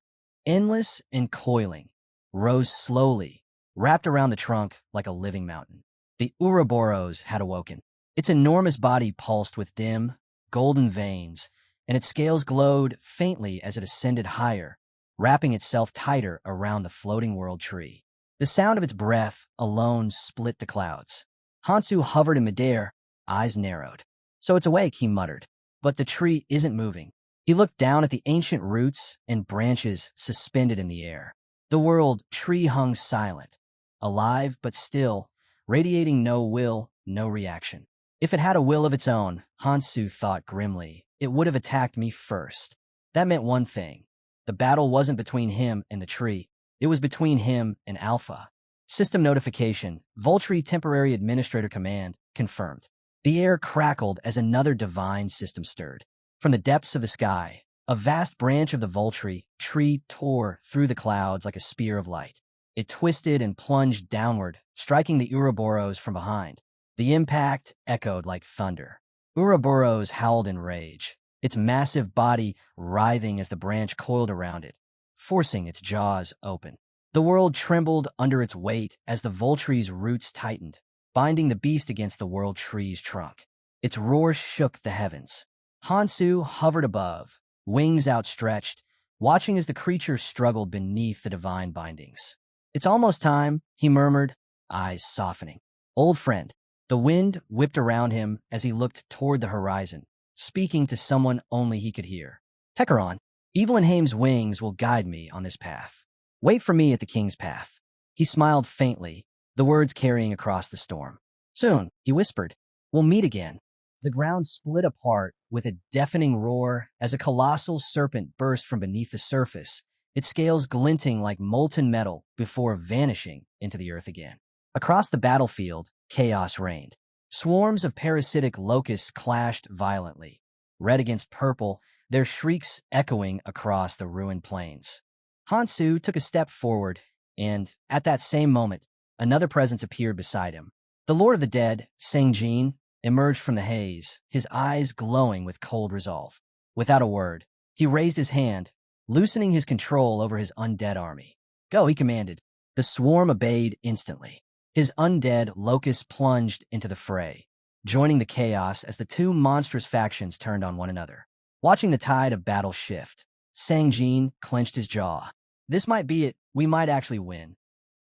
endless and coiling, rose slowly, wrapped around the trunk like a living mountain. The Ouroboros had awoken. Its enormous body pulsed with dim, golden veins, and its scales glowed faintly as it ascended higher, wrapping itself tighter around the floating world tree. The sound of its breath alone split the clouds. Hansu hovered in midair, eyes narrowed. So it's awake, he muttered. But the tree isn't moving. He looked down at the ancient roots and branches suspended in the air. The world tree hung silent, alive but still, radiating no will, no reaction. If it had a will of its own, Hansu thought grimly, it would have attacked me first. That meant one thing. The battle wasn't between him and the tree. It was between him and Alpha. System notification, Voltri Temporary Administrator Command, confirmed. The air crackled as another divine system stirred. From the depths of the sky, a vast branch of the Voltri tree tore through the clouds like a spear of light. It twisted and plunged downward, striking the Ouroboros from behind. The impact echoed like thunder. Ouroboros howled in rage, its massive body writhing as the branch coiled around it, forcing its jaws open. The world trembled under its weight as the Voltri's roots tightened, binding the beast against the world tree's trunk. Its roar shook the heavens. Hansu hovered above, wings outstretched, watching as the creature struggled beneath the divine bindings. It's almost time, he murmured, eyes softening. Old friend. The wind whipped around him as he looked toward the horizon, speaking to someone only he could hear. Tekaron, Evelynheim's wings will guide me on this path. Wait for me at the king's path. He smiled faintly, the words carrying across the storm. Soon, he whispered, we'll meet again. The ground split apart with a deafening roar as a colossal serpent burst from beneath the surface, its scales glinting like molten metal before vanishing into the earth again. Across the battlefield, chaos reigned. Swarms of parasitic locusts clashed violently, red against purple, their shrieks echoing across the ruined plains. Hansu took a step forward, and, at that same moment, another presence appeared beside him. The Lord of the Dead, Sangjin, emerged from the haze, his eyes glowing with cold resolve. Without a word, he raised his hand, loosening his control over his undead army. Go, he commanded. The swarm obeyed instantly. His undead locusts plunged into the fray, joining the chaos as the two monstrous factions turned on one another. Watching the tide of battle shift, Sangjin clenched his jaw. This might be it. We might actually win.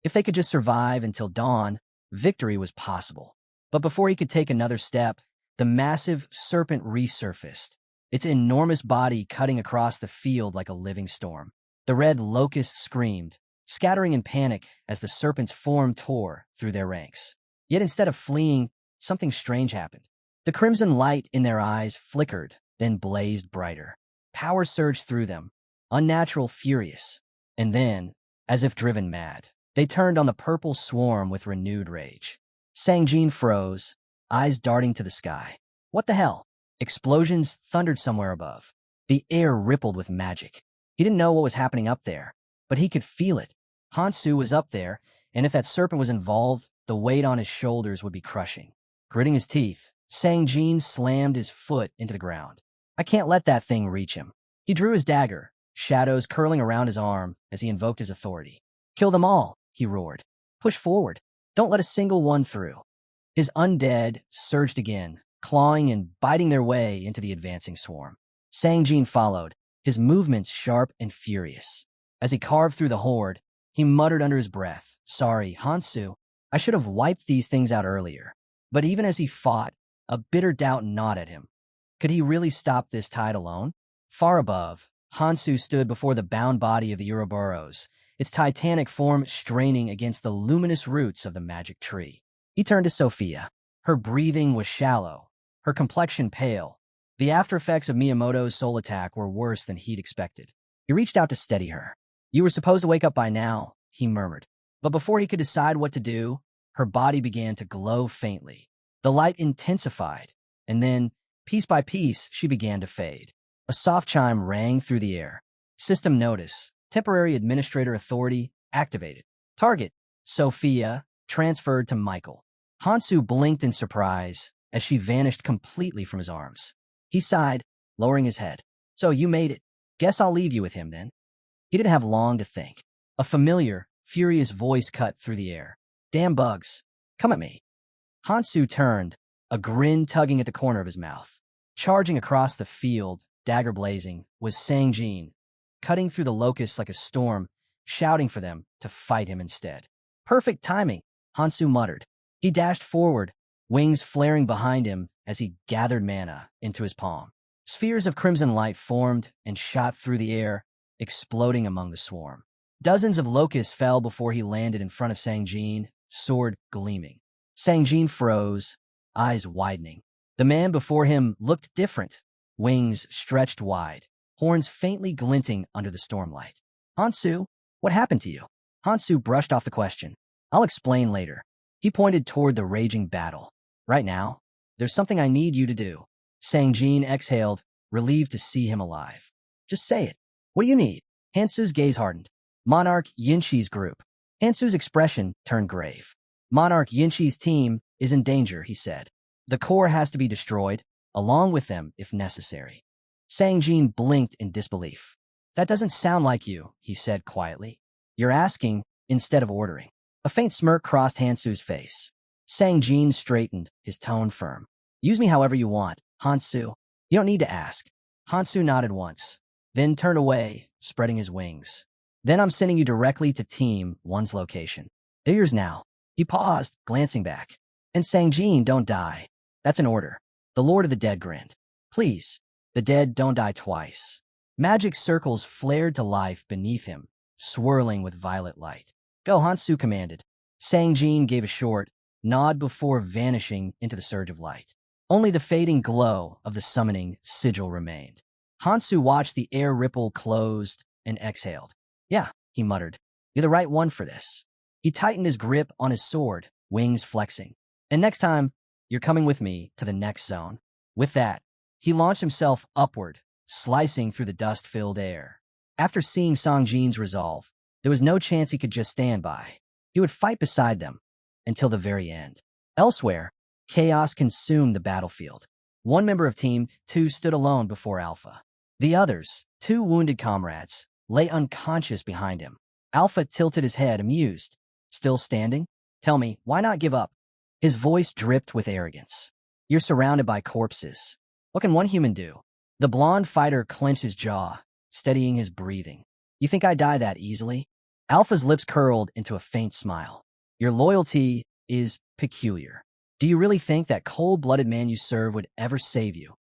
If they could just survive until dawn, victory was possible. But before he could take another step, the massive serpent resurfaced, its enormous body cutting across the field like a living storm. The red locusts screamed, scattering in panic as the serpent's form tore through their ranks. Yet instead of fleeing, something strange happened. The crimson light in their eyes flickered, then blazed brighter. Power surged through them, unnatural, furious. And then, as if driven mad, they turned on the purple swarm with renewed rage. Sangjin froze, eyes darting to the sky. What the hell? Explosions thundered somewhere above. The air rippled with magic. He didn't know what was happening up there, but he could feel it. Hansu was up there, and if that serpent was involved, the weight on his shoulders would be crushing. Gritting his teeth, Sang-jin slammed his foot into the ground. I can't let that thing reach him. He drew his dagger, shadows curling around his arm as he invoked his authority. Kill them all, he roared. Push forward. Don't let a single one through. His undead surged again, clawing and biting their way into the advancing swarm. Sang-jin followed, his movements sharp and furious. As he carved through the horde, he muttered under his breath, "Sorry, Hansu, I should have wiped these things out earlier." But even as he fought, a bitter doubt gnawed at him. Could he really stop this tide alone? Far above, Hansu stood before the bound body of the Ouroboros, its titanic form straining against the luminous roots of the magic tree. He turned to Sophia. Her breathing was shallow, her complexion pale. The aftereffects of Miiamoto's soul attack were worse than he'd expected. He reached out to steady her. "You were supposed to wake up by now," he murmured. But before he could decide what to do, her body began to glow faintly. The light intensified, and then, piece by piece, she began to fade. A soft chime rang through the air. System notice. Temporary administrator authority activated. Target, Sophia, transferred to Michael. Hansu blinked in surprise as she vanished completely from his arms. He sighed, lowering his head. "So you made it. Guess I'll leave you with him then." He didn't have long to think. A familiar, furious voice cut through the air. "Damn bugs. Come at me." Hansu turned, a grin tugging at the corner of his mouth. Charging across the field, dagger blazing, was Sang-jin, cutting through the locusts like a storm, shouting for them to fight him instead. "Perfect timing," Hansu muttered. He dashed forward, wings flaring behind him as he gathered mana into his palm. Spheres of crimson light formed and shot through the air, exploding among the swarm. Dozens of locusts fell before he landed in front of Sang-jin, sword gleaming. Sang-jin froze, eyes widening. The man before him looked different, wings stretched wide, horns faintly glinting under the stormlight. "Hansu, what happened to you?" Hansu brushed off the question. "I'll explain later." He pointed toward the raging battle. "Right now, there's something I need you to do." Sang-jin exhaled, relieved to see him alive. "Just say it. What do you need?" Hansu's gaze hardened. "Monarch Yinshi's group." Hansu's expression turned grave. "Monarch Yinshi's team is in danger," he said. "The core has to be destroyed, along with them if necessary." Sang-jin blinked in disbelief. "That doesn't sound like you," he said quietly. "You're asking instead of ordering." A faint smirk crossed Hansu's face. Sang-jin straightened, his tone firm. "Use me however you want, Hansu. You don't need to ask." Hansu nodded once, then turned away, spreading his wings. "Then I'm sending you directly to Team 1's location. They're yours now." He paused, glancing back. "And Sang-jin, don't die. That's an order." The Lord of the Dead grinned. "Please, the dead don't die twice." Magic circles flared to life beneath him, swirling with violet light. "Go," Hansu commanded. Sang-jin gave a short nod before vanishing into the surge of light. Only the fading glow of the summoning sigil remained. Hansu watched the air ripple closed and exhaled. "Yeah," he muttered. "You're the right one for this." He tightened his grip on his sword, wings flexing. "And next time, you're coming with me to the next zone." With that, he launched himself upward, slicing through the dust-filled air. After seeing Sang-jin's resolve, there was no chance he could just stand by. He would fight beside them until the very end. Elsewhere, chaos consumed the battlefield. One member of Team 2 stood alone before Alpha. The others, two wounded comrades, lay unconscious behind him. Alpha tilted his head, amused. "Still standing? Tell me, why not give up?" His voice dripped with arrogance. "You're surrounded by corpses. What can one human do?" The blonde fighter clenched his jaw, steadying his breathing. "You think I die that easily?" Alpha's lips curled into a faint smile. "Your loyalty is peculiar. Do you really think that cold-blooded man you serve would ever save you?"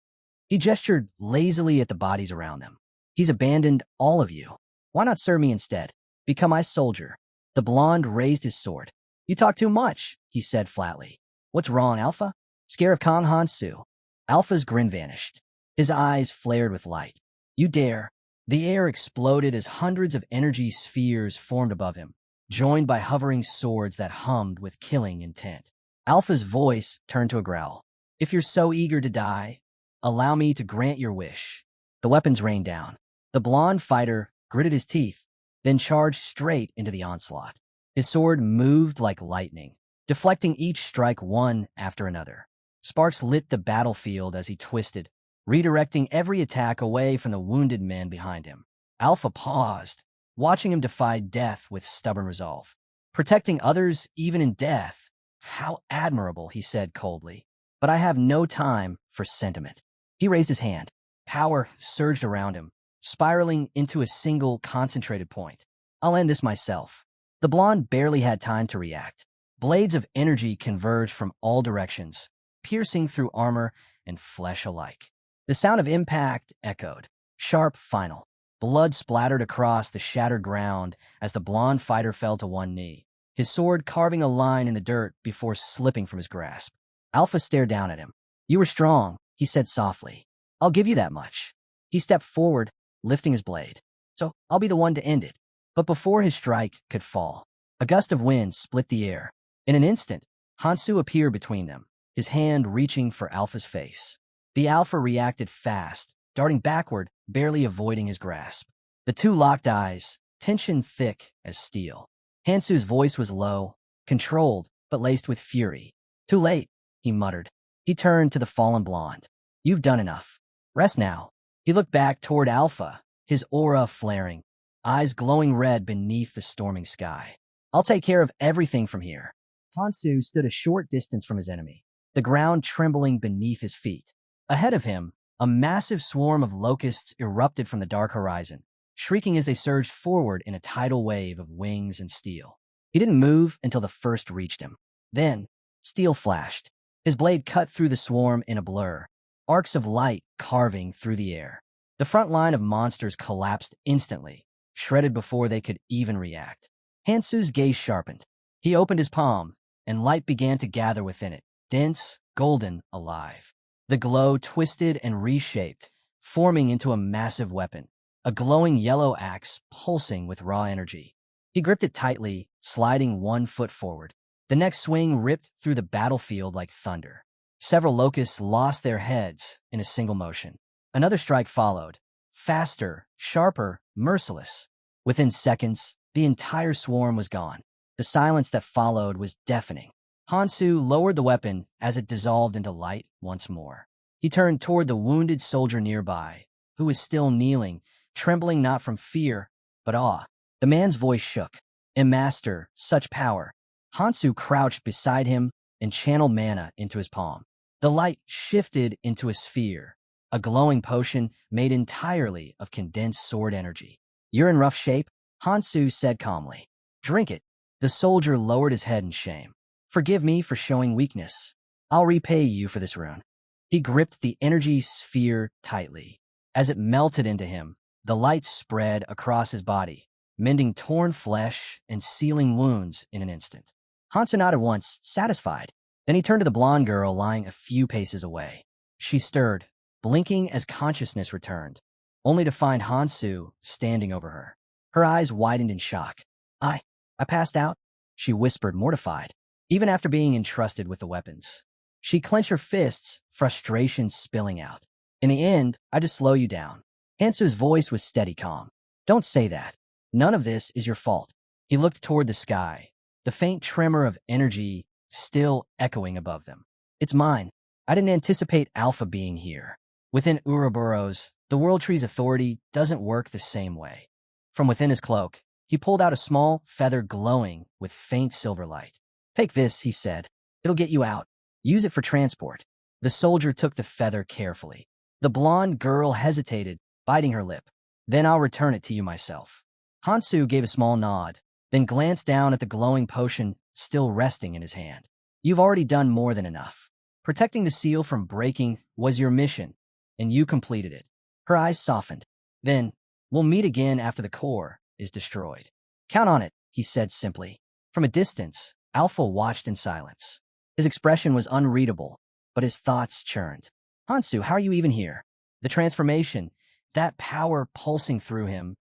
He gestured lazily at the bodies around them. "He's abandoned all of you. Why not serve me instead? Become my soldier." The blonde raised his sword. "You talk too much," he said flatly. "What's wrong, Alpha? Scared of Kang Hansu?" Alpha's grin vanished. His eyes flared with light. "You dare." The air exploded as hundreds of energy spheres formed above him, joined by hovering swords that hummed with killing intent. Alpha's voice turned to a growl. "If you're so eager to die, allow me to grant your wish." The weapons rained down. The blonde fighter gritted his teeth, then charged straight into the onslaught. His sword moved like lightning, deflecting each strike one after another. Sparks lit the battlefield as he twisted, redirecting every attack away from the wounded men behind him. Alpha paused, watching him defy death with stubborn resolve. Protecting others even in death. How admirable, he said coldly. But I have no time for sentiment. He raised his hand. Power surged around him, spiraling into a single concentrated point. I'll end this myself. The blonde barely had time to react. Blades of energy converged from all directions, piercing through armor and flesh alike. The sound of impact echoed. Sharp, final. Blood splattered across the shattered ground as the blonde fighter fell to one knee, his sword carving a line in the dirt before slipping from his grasp. Alpha stared down at him. You were strong, he said softly. I'll give you that much. He stepped forward, lifting his blade. So I'll be the one to end it. But before his strike could fall, a gust of wind split the air. In an instant, Hansu appeared between them, his hand reaching for Alpha's face. The Alpha reacted fast, darting backward, barely avoiding his grasp. The two locked eyes, tension thick as steel. Hansu's voice was low, controlled, but laced with fury. Too late, he muttered. He turned to the fallen blonde. You've done enough. Rest now. He looked back toward Alpha, his aura flaring, eyes glowing red beneath the storming sky. I'll take care of everything from here. Hansu stood a short distance from his enemy, the ground trembling beneath his feet. Ahead of him, a massive swarm of locusts erupted from the dark horizon, shrieking as they surged forward in a tidal wave of wings and steel. He didn't move until the first reached him. Then, steel flashed. His blade cut through the swarm in a blur, arcs of light carving through the air. The front line of monsters collapsed instantly, shredded before they could even react. Hansu's gaze sharpened. He opened his palm, and light began to gather within it, dense, golden, alive. The glow twisted and reshaped, forming into a massive weapon, a glowing yellow axe pulsing with raw energy. He gripped it tightly, sliding 1 foot forward. The next swing ripped through the battlefield like thunder. Several locusts lost their heads in a single motion. Another strike followed, faster, sharper, merciless. Within seconds, the entire swarm was gone. The silence that followed was deafening. Hansu lowered the weapon as it dissolved into light once more. He turned toward the wounded soldier nearby, who was still kneeling, trembling not from fear, but awe. The man's voice shook. Master, such power. Hansu crouched beside him and channeled mana into his palm. The light shifted into a sphere, a glowing potion made entirely of condensed sword energy. You're in rough shape, Hansu said calmly. Drink it. The soldier lowered his head in shame. Forgive me for showing weakness. I'll repay you for this rune. He gripped the energy sphere tightly. As it melted into him, the light spread across his body, mending torn flesh and sealing wounds in an instant. Hansu nodded once, satisfied. Then he turned to the blonde girl lying a few paces away. She stirred, blinking as consciousness returned, only to find Hansu standing over her. Her eyes widened in shock. I passed out, she whispered, mortified, even after being entrusted with the weapons. She clenched her fists, frustration spilling out. In the end, I just slow you down. Hansu's voice was steady calm. Don't say that. None of this is your fault. He looked toward the sky, the faint tremor of energy still echoing above them. It's mine. I didn't anticipate Alpha being here. Within Ouroboros, the World Tree's authority doesn't work the same way. From within his cloak, he pulled out a small feather glowing with faint silver light. Take this, he said. It'll get you out. Use it for transport. The soldier took the feather carefully. The blonde girl hesitated, biting her lip. Then I'll return it to you myself. Hansu gave a small nod, then glanced down at the glowing potion still resting in his hand. You've already done more than enough. Protecting the seal from breaking was your mission, and you completed it. Her eyes softened. Then, we'll meet again after the core is destroyed. Count on it, he said simply. From a distance, Alpha watched in silence. His expression was unreadable, but his thoughts churned. Hansu, how are you even here? The transformation, that power pulsing through him,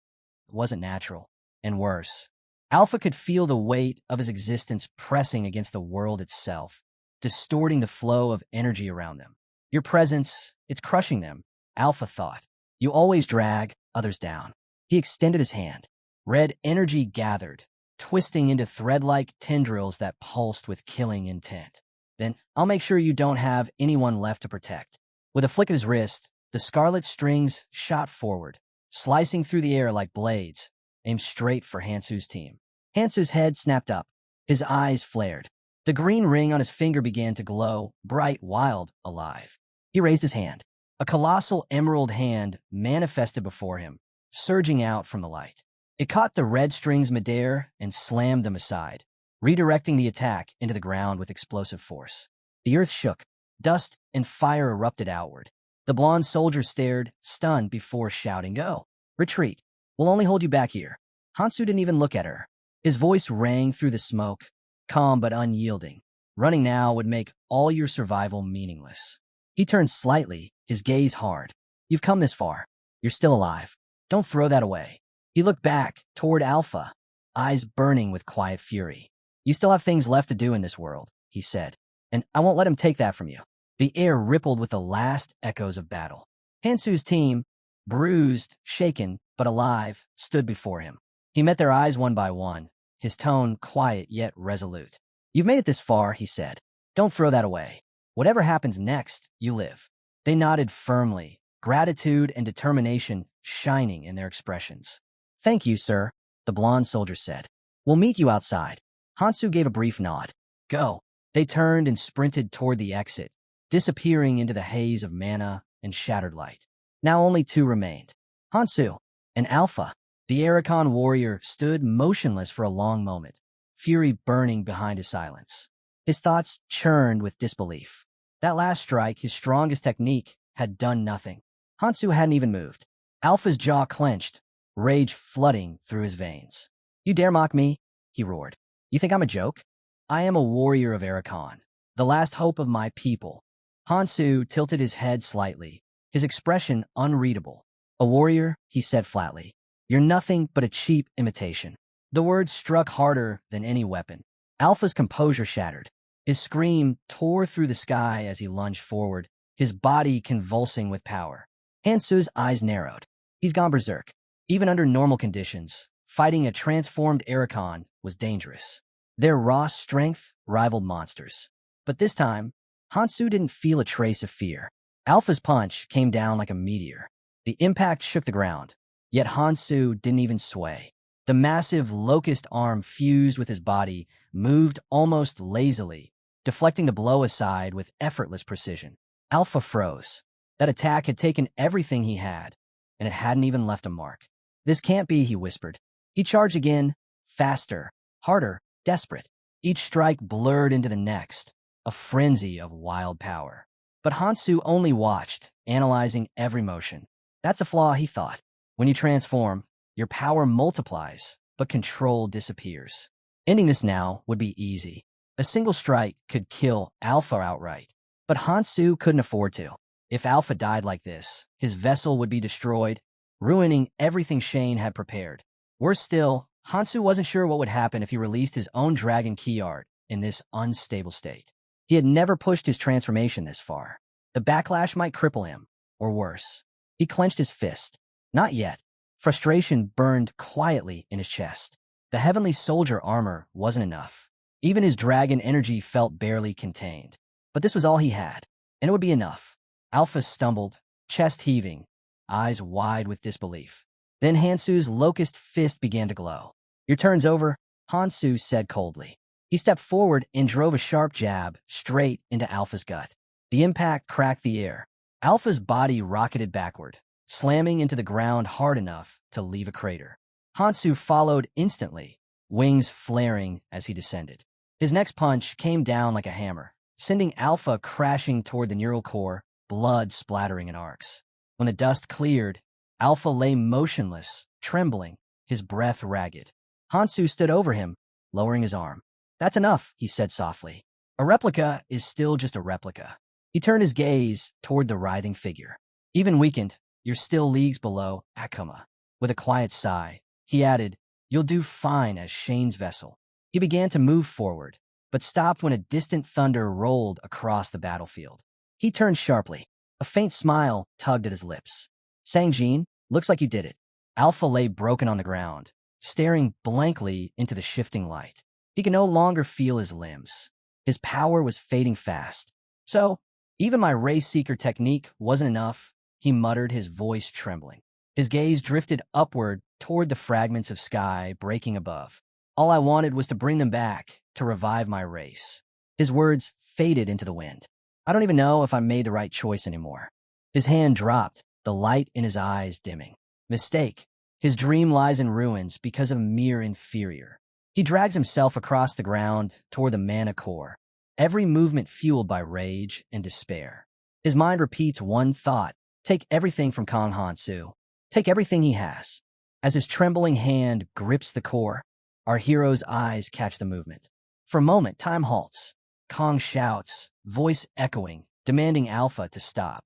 wasn't natural, and worse. Alpha could feel the weight of his existence pressing against the world itself, distorting the flow of energy around them. Your presence, it's crushing them, Alpha thought. You always drag others down. He extended his hand. Red energy gathered, twisting into thread-like tendrils that pulsed with killing intent. Then, I'll make sure you don't have anyone left to protect. With a flick of his wrist, the scarlet strings shot forward, slicing through the air like blades, aimed straight for Hansu's team. Hansu's head snapped up. His eyes flared. The green ring on his finger began to glow, bright, wild, alive. He raised his hand. A colossal emerald hand manifested before him, surging out from the light. It caught the red strings midair and slammed them aside, redirecting the attack into the ground with explosive force. The earth shook. Dust and fire erupted outward. The blonde soldier stared, stunned, before shouting, "Go! Retreat! We'll only hold you back here." Hansu didn't even look at her. His voice rang through the smoke, calm but unyielding. Running now would make all your survival meaningless. He turned slightly, his gaze hard. "You've come this far. You're still alive. Don't throw that away." He looked back, toward Alpha, eyes burning with quiet fury. "You still have things left to do in this world," he said, "and I won't let him take that from you." The air rippled with the last echoes of battle. Hansu's team, bruised, shaken, but alive, stood before him. He met their eyes one by one, his tone quiet yet resolute. "You've made it this far," he said. "Don't throw that away. Whatever happens next, you live." They nodded firmly, gratitude and determination shining in their expressions. "Thank you, sir," the blonde soldier said. "We'll meet you outside." Hansu gave a brief nod. "Go." They turned and sprinted toward the exit, disappearing into the haze of mana and shattered light. Now only two remained. Hansu and Alpha. The Arachon warrior stood motionless for a long moment, fury burning behind his silence. His thoughts churned with disbelief. That last strike, his strongest technique, had done nothing. Hansu hadn't even moved. Alpha's jaw clenched, rage flooding through his veins. "You dare mock me?" he roared. "You think I'm a joke? I am a warrior of Arachon, the last hope of my people." Hansu tilted his head slightly, his expression unreadable. "A warrior," he said flatly. "You're nothing but a cheap imitation." The words struck harder than any weapon. Alpha's composure shattered. His scream tore through the sky as he lunged forward, his body convulsing with power. Hansu's eyes narrowed. He's gone berserk. Even under normal conditions, fighting a transformed Arachon was dangerous. Their raw strength rivaled monsters. But this time, Hansu didn't feel a trace of fear. Alpha's punch came down like a meteor. The impact shook the ground, yet Hansu didn't even sway. The massive locust arm fused with his body, moved almost lazily, deflecting the blow aside with effortless precision. Alpha froze. That attack had taken everything he had, and it hadn't even left a mark. "This can't be," he whispered. He charged again, faster, harder, desperate. Each strike blurred into the next, a frenzy of wild power. But Hansu only watched, analyzing every motion. That's a flaw, he thought. When you transform, your power multiplies, but control disappears. Ending this now would be easy. A single strike could kill Alpha outright. But Hansu couldn't afford to. If Alpha died like this, his vessel would be destroyed, ruining everything Shane had prepared. Worse still, Hansu wasn't sure what would happen if he released his own dragon key art in this unstable state. He had never pushed his transformation this far. The backlash might cripple him, or worse. He clenched his fist. Not yet. Frustration burned quietly in his chest. The heavenly soldier armor wasn't enough. Even his dragon energy felt barely contained. But this was all he had, and it would be enough. Alpha stumbled, chest heaving, eyes wide with disbelief. Then Hansu's locust fist began to glow. "Your turn's over," Hansu said coldly. He stepped forward and drove a sharp jab straight into Alpha's gut. The impact cracked the air. Alpha's body rocketed backward, slamming into the ground hard enough to leave a crater. Hansu followed instantly, wings flaring as he descended. His next punch came down like a hammer, sending Alpha crashing toward the neural core, blood splattering in arcs. When the dust cleared, Alpha lay motionless, trembling, his breath ragged. Hansu stood over him, lowering his arm. "That's enough," he said softly. "A replica is still just a replica." He turned his gaze toward the writhing figure. "Even weakened, you're still leagues below Akuma." With a quiet sigh, he added, "You'll do fine as Shane's vessel." He began to move forward, but stopped when a distant thunder rolled across the battlefield. He turned sharply. A faint smile tugged at his lips. "Sangjin, looks like you did it." Alpha lay broken on the ground, staring blankly into the shifting light. He could no longer feel his limbs. His power was fading fast. So, even my race-seeker technique wasn't enough, he muttered, his voice trembling. His gaze drifted upward toward the fragments of sky breaking above. All I wanted was to bring them back, to revive my race. His words faded into the wind. I don't even know if I made the right choice anymore. His hand dropped, the light in his eyes dimming. Mistake. His dream lies in ruins because of a mere inferior. He drags himself across the ground toward the mana core, every movement fueled by rage and despair. His mind repeats one thought: take everything from Kong Hansu. Take everything he has. As his trembling hand grips the core, our hero's eyes catch the movement. For a moment, time halts. Kong shouts, voice echoing, demanding Alpha to stop,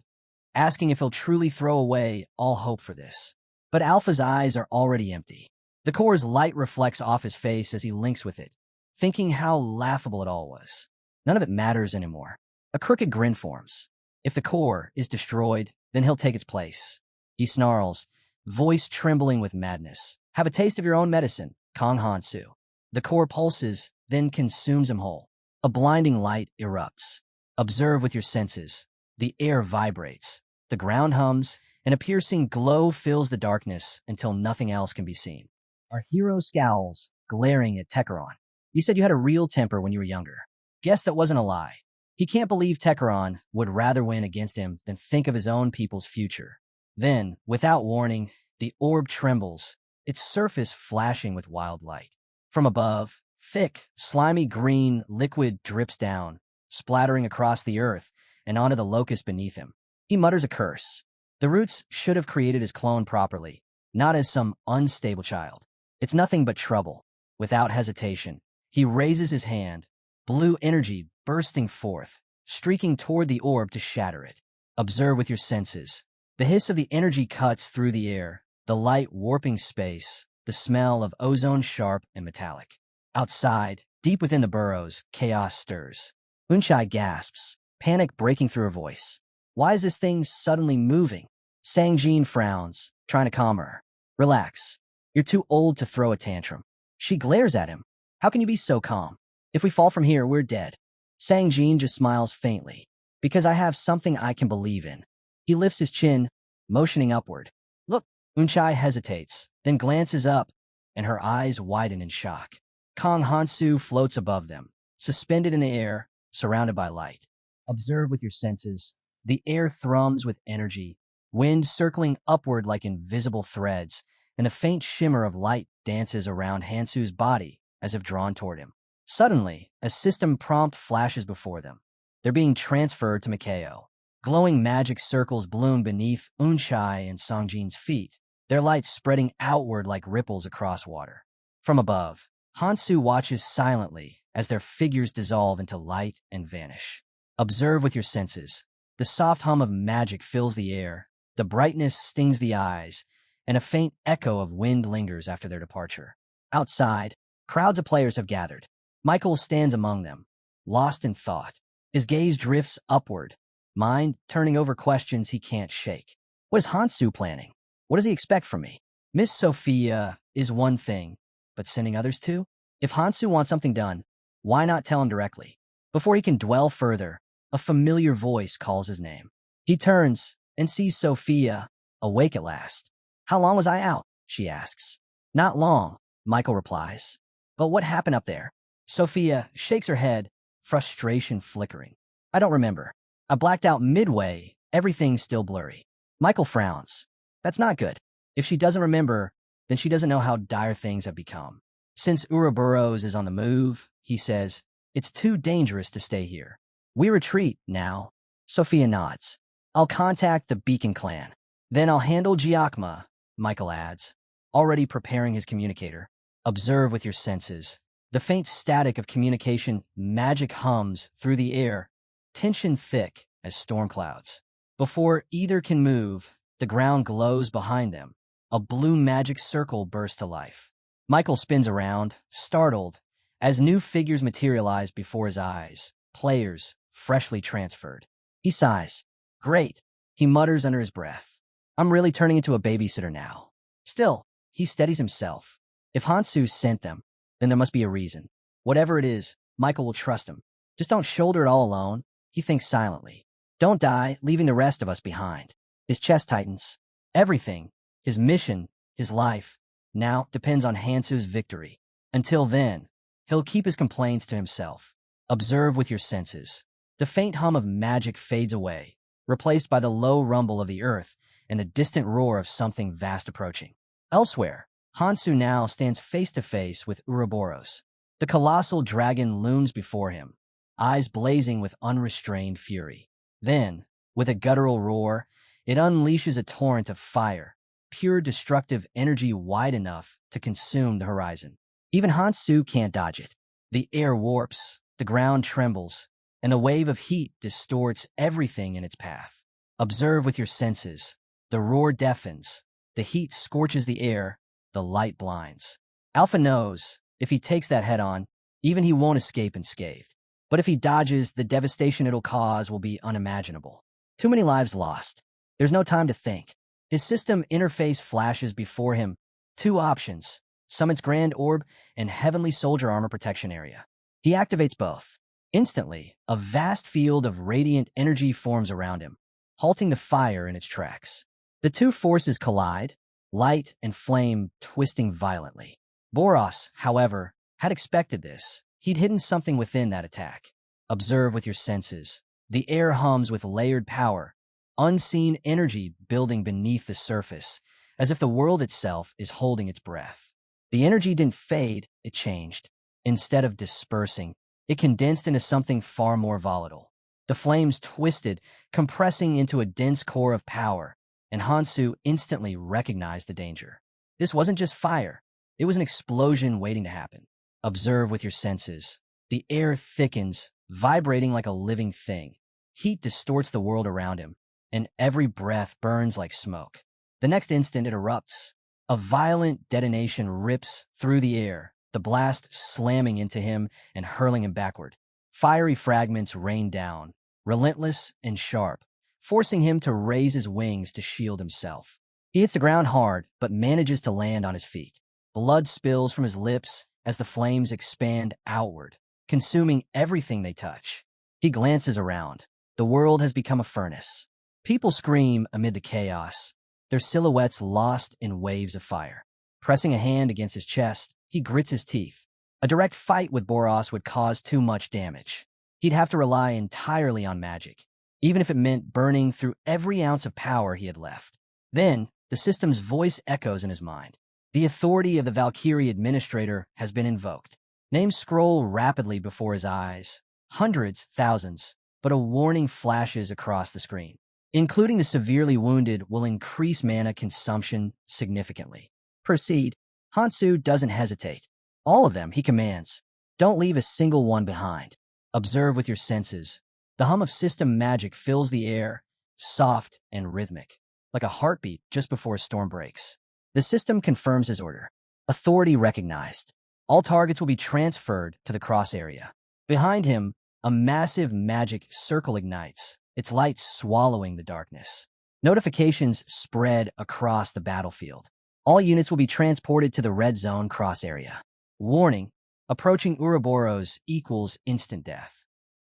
asking if he'll truly throw away all hope for this. But Alpha's eyes are already empty. The core's light reflects off his face as he links with it, thinking how laughable it all was. None of it matters anymore. A crooked grin forms. If the core is destroyed, then he'll take its place. He snarls, voice trembling with madness. Have a taste of your own medicine, Kong Hansu. The core pulses, then consumes him whole. A blinding light erupts. Observe with your senses. The air vibrates. The ground hums, and a piercing glow fills the darkness until nothing else can be seen. Our hero scowls, glaring at Tekeron. You said you had a real temper when you were younger. Guess that wasn't a lie. He can't believe Tekeron would rather win against him than think of his own people's future. Then, without warning, the orb trembles, its surface flashing with wild light. From above, thick, slimy green liquid drips down, splattering across the earth and onto the locust beneath him. He mutters a curse. The roots should have created his clone properly, not as some unstable child. It's nothing but trouble. Without hesitation, he raises his hand, blue energy bursting forth, streaking toward the orb to shatter it. Observe with your senses. The hiss of the energy cuts through the air, the light warping space, the smell of ozone sharp and metallic. Outside, deep within the burrows, chaos stirs. Unchai gasps, panic breaking through her voice. Why is this thing suddenly moving? Sangjin frowns, trying to calm her. Relax. You're too old to throw a tantrum. She glares at him. How can you be so calm? If we fall from here, we're dead. Sangjin just smiles faintly. Because I have something I can believe in. He lifts his chin, motioning upward. Look, Unchai hesitates, then glances up, and her eyes widen in shock. Kong Hansu floats above them, suspended in the air, surrounded by light. Observe with your senses. The air thrums with energy, wind circling upward like invisible threads, and a faint shimmer of light dances around Hansu's body as if drawn toward him. Suddenly, a system prompt flashes before them. They're being transferred to Mikao. Glowing magic circles bloom beneath Unchai and Sangjin's feet, their light spreading outward like ripples across water. From above, Hansu watches silently as their figures dissolve into light and vanish. Observe with your senses. The soft hum of magic fills the air, the brightness stings the eyes, and a faint echo of wind lingers after their departure. Outside, crowds of players have gathered. Michael stands among them, lost in thought. His gaze drifts upward, mind turning over questions he can't shake. What is Hansu planning? What does he expect from me? Miss Sophia is one thing, but sending others too? If Hansu wants something done, why not tell him directly? Before he can dwell further, a familiar voice calls his name. He turns and sees Sophia, awake at last. How long was I out? She asks. Not long, Michael replies. But what happened up there? Sophia shakes her head, frustration flickering. I don't remember. I blacked out midway, everything's still blurry. Michael frowns. That's not good. If she doesn't remember, then she doesn't know how dire things have become. Since Ouroboros is on the move, he says, it's too dangerous to stay here. We retreat now. Sophia nods. I'll contact the Beacon clan. Then I'll handle Giacomo, Michael adds, already preparing his communicator. Observe with your senses. The faint static of communication magic hums through the air, tension thick as storm clouds. Before either can move, the ground glows behind them. A blue magic circle bursts to life. Michael spins around, startled, as new figures materialize before his eyes, players freshly transferred. He sighs. Great, he mutters under his breath. I'm really turning into a babysitter now. Still, he steadies himself. If Hansu sent them, then there must be a reason. Whatever it is, Michael will trust him. Just don't shoulder it all alone, he thinks silently. Don't die, leaving the rest of us behind. His chest tightens. Everything, his mission, his life, now depends on Hansu's victory. Until then, he'll keep his complaints to himself. Observe with your senses. The faint hum of magic fades away, replaced by the low rumble of the earth and the distant roar of something vast approaching. Elsewhere, Hansu now stands face to face with Ouroboros. The colossal dragon looms before him, eyes blazing with unrestrained fury. Then, with a guttural roar, it unleashes a torrent of fire, pure destructive energy wide enough to consume the horizon. Even Hansu can't dodge it. The air warps, the ground trembles, and a wave of heat distorts everything in its path. Observe with your senses. The roar deafens, the heat scorches the air, the light blinds. Alpha knows, if he takes that head-on, even he won't escape unscathed. But if he dodges, the devastation it'll cause will be unimaginable. Too many lives lost. There's no time to think. His system interface flashes before him. Two options: Summit's Grand Orb and Heavenly Soldier Armor Protection Area. He activates both. Instantly, a vast field of radiant energy forms around him, halting the fire in its tracks. The two forces collide, light and flame twisting violently. Boros, however, had expected this. He'd hidden something within that attack. Observe with your senses. The air hums with layered power, unseen energy building beneath the surface, as if the world itself is holding its breath. The energy didn't fade, it changed. Instead of dispersing, it condensed into something far more volatile. The flames twisted, compressing into a dense core of power, and Hansu instantly recognized the danger. This wasn't just fire. It was an explosion waiting to happen. Observe with your senses. The air thickens, vibrating like a living thing. Heat distorts the world around him, and every breath burns like smoke. The next instant it erupts. A violent detonation rips through the air, the blast slamming into him and hurling him backward. Fiery fragments rain down, relentless and sharp, forcing him to raise his wings to shield himself. He hits the ground hard, but manages to land on his feet. Blood spills from his lips as the flames expand outward, consuming everything they touch. He glances around. The world has become a furnace. People scream amid the chaos, their silhouettes lost in waves of fire. Pressing a hand against his chest, he grits his teeth. A direct fight with Boros would cause too much damage. He'd have to rely entirely on magic, even if it meant burning through every ounce of power he had left. Then, the system's voice echoes in his mind. The authority of the Valkyrie Administrator has been invoked. Names scroll rapidly before his eyes. Hundreds, thousands, but a warning flashes across the screen. Including the severely wounded will increase mana consumption significantly. Proceed. Hansu doesn't hesitate. All of them, he commands. Don't leave a single one behind. Observe with your senses. The hum of system magic fills the air, soft and rhythmic, like a heartbeat just before a storm breaks. The system confirms his order. Authority recognized. All targets will be transferred to the cross area. Behind him, a massive magic circle ignites, its light swallowing the darkness. Notifications spread across the battlefield. All units will be transported to the red zone cross area. Warning: approaching Ouroboros equals instant death.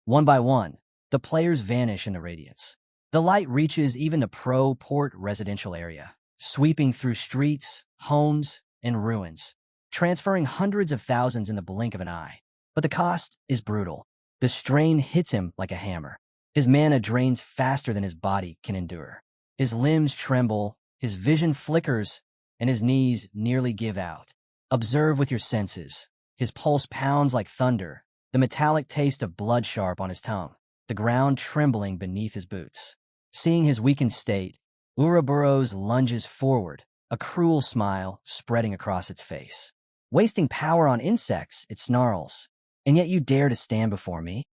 One by one, the players vanish in the radiance. The light reaches even the pro-port residential area, sweeping through streets, homes, and ruins, transferring hundreds of thousands in the blink of an eye. But the cost is brutal. The strain hits him like a hammer. His mana drains faster than his body can endure. His limbs tremble, his vision flickers, and his knees nearly give out. Observe with your senses. His pulse pounds like thunder, the metallic taste of blood sharp on his tongue, the ground trembling beneath his boots. Seeing his weakened state, Ouroboros lunges forward, a cruel smile spreading across its face. Wasting power on insects, it snarls. And yet you dare to stand before me?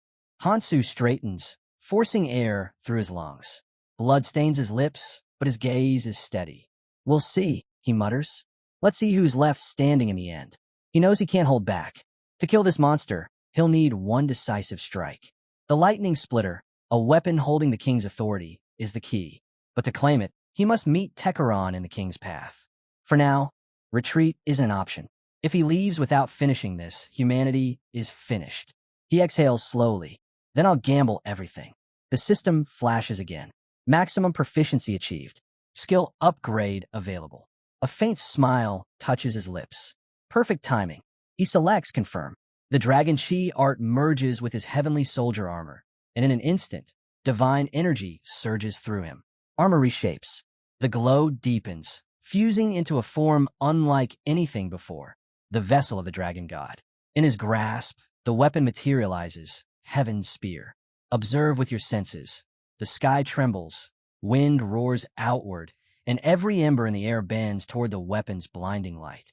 Hansu straightens, forcing air through his lungs. Blood stains his lips, but his gaze is steady. We'll see, he mutters. Let's see who's left standing in the end. He knows he can't hold back. To kill this monster, he'll need one decisive strike. The lightning splitter, a weapon holding the king's authority, is the key. But to claim it, he must meet Tekaron in the king's path. For now, retreat isn't an option. If he leaves without finishing this, humanity is finished. He exhales slowly. Then I'll gamble everything. The system flashes again. Maximum proficiency achieved. Skill upgrade available. A faint smile touches his lips. Perfect timing. He selects confirm. The dragon chi art merges with his heavenly soldier armor, and in an instant, divine energy surges through him. Armor reshapes. The glow deepens, fusing into a form unlike anything before. The vessel of the dragon god. In his grasp, the weapon materializes, heaven's spear. Observe with your senses. The sky trembles, wind roars outward, and every ember in the air bends toward the weapon's blinding light.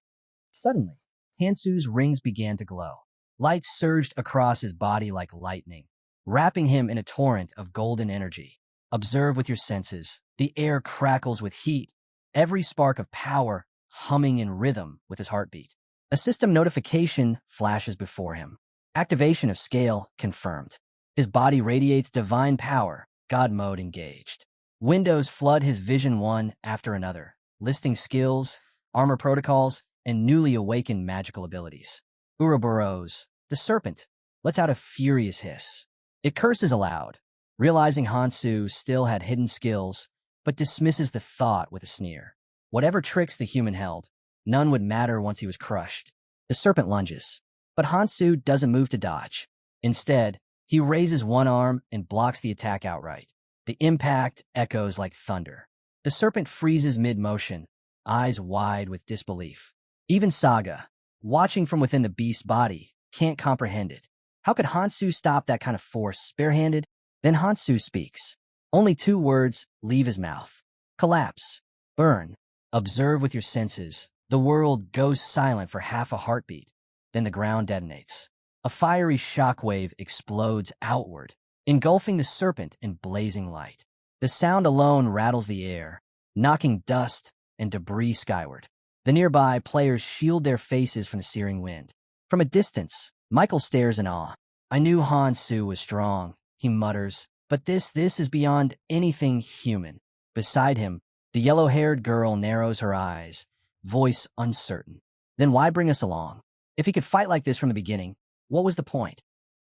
Suddenly, Hansu's rings began to glow. Light surged across his body like lightning, wrapping him in a torrent of golden energy. Observe with your senses. The air crackles with heat, every spark of power humming in rhythm with his heartbeat. A system notification flashes before him. Activation of scale confirmed. His body radiates divine power, God mode engaged. Windows flood his vision one after another, listing skills, armor protocols, and newly awakened magical abilities. Ouroboros, the serpent, lets out a furious hiss. It curses aloud, realizing Hansu still had hidden skills, but dismisses the thought with a sneer. Whatever tricks the human held, none would matter once he was crushed. The serpent lunges, but Hansu doesn't move to dodge. Instead, he raises one arm and blocks the attack outright. The impact echoes like thunder. The serpent freezes mid-motion, eyes wide with disbelief. Even Saga, watching from within the beast's body, can't comprehend it. How could Hansu stop that kind of force, barehanded? Then Hansu speaks. Only 2 words leave his mouth. Collapse. Burn. Observe with your senses. The world goes silent for half a heartbeat. Then the ground detonates. A fiery shockwave explodes outward, engulfing the serpent in blazing light. The sound alone rattles the air, knocking dust and debris skyward. The nearby players shield their faces from the searing wind. From a distance, Michael stares in awe. I knew Hansu was strong, he mutters, but this is beyond anything human. Beside him, the yellow-haired girl narrows her eyes, voice uncertain. Then why bring us along? If he could fight like this from the beginning, what was the point?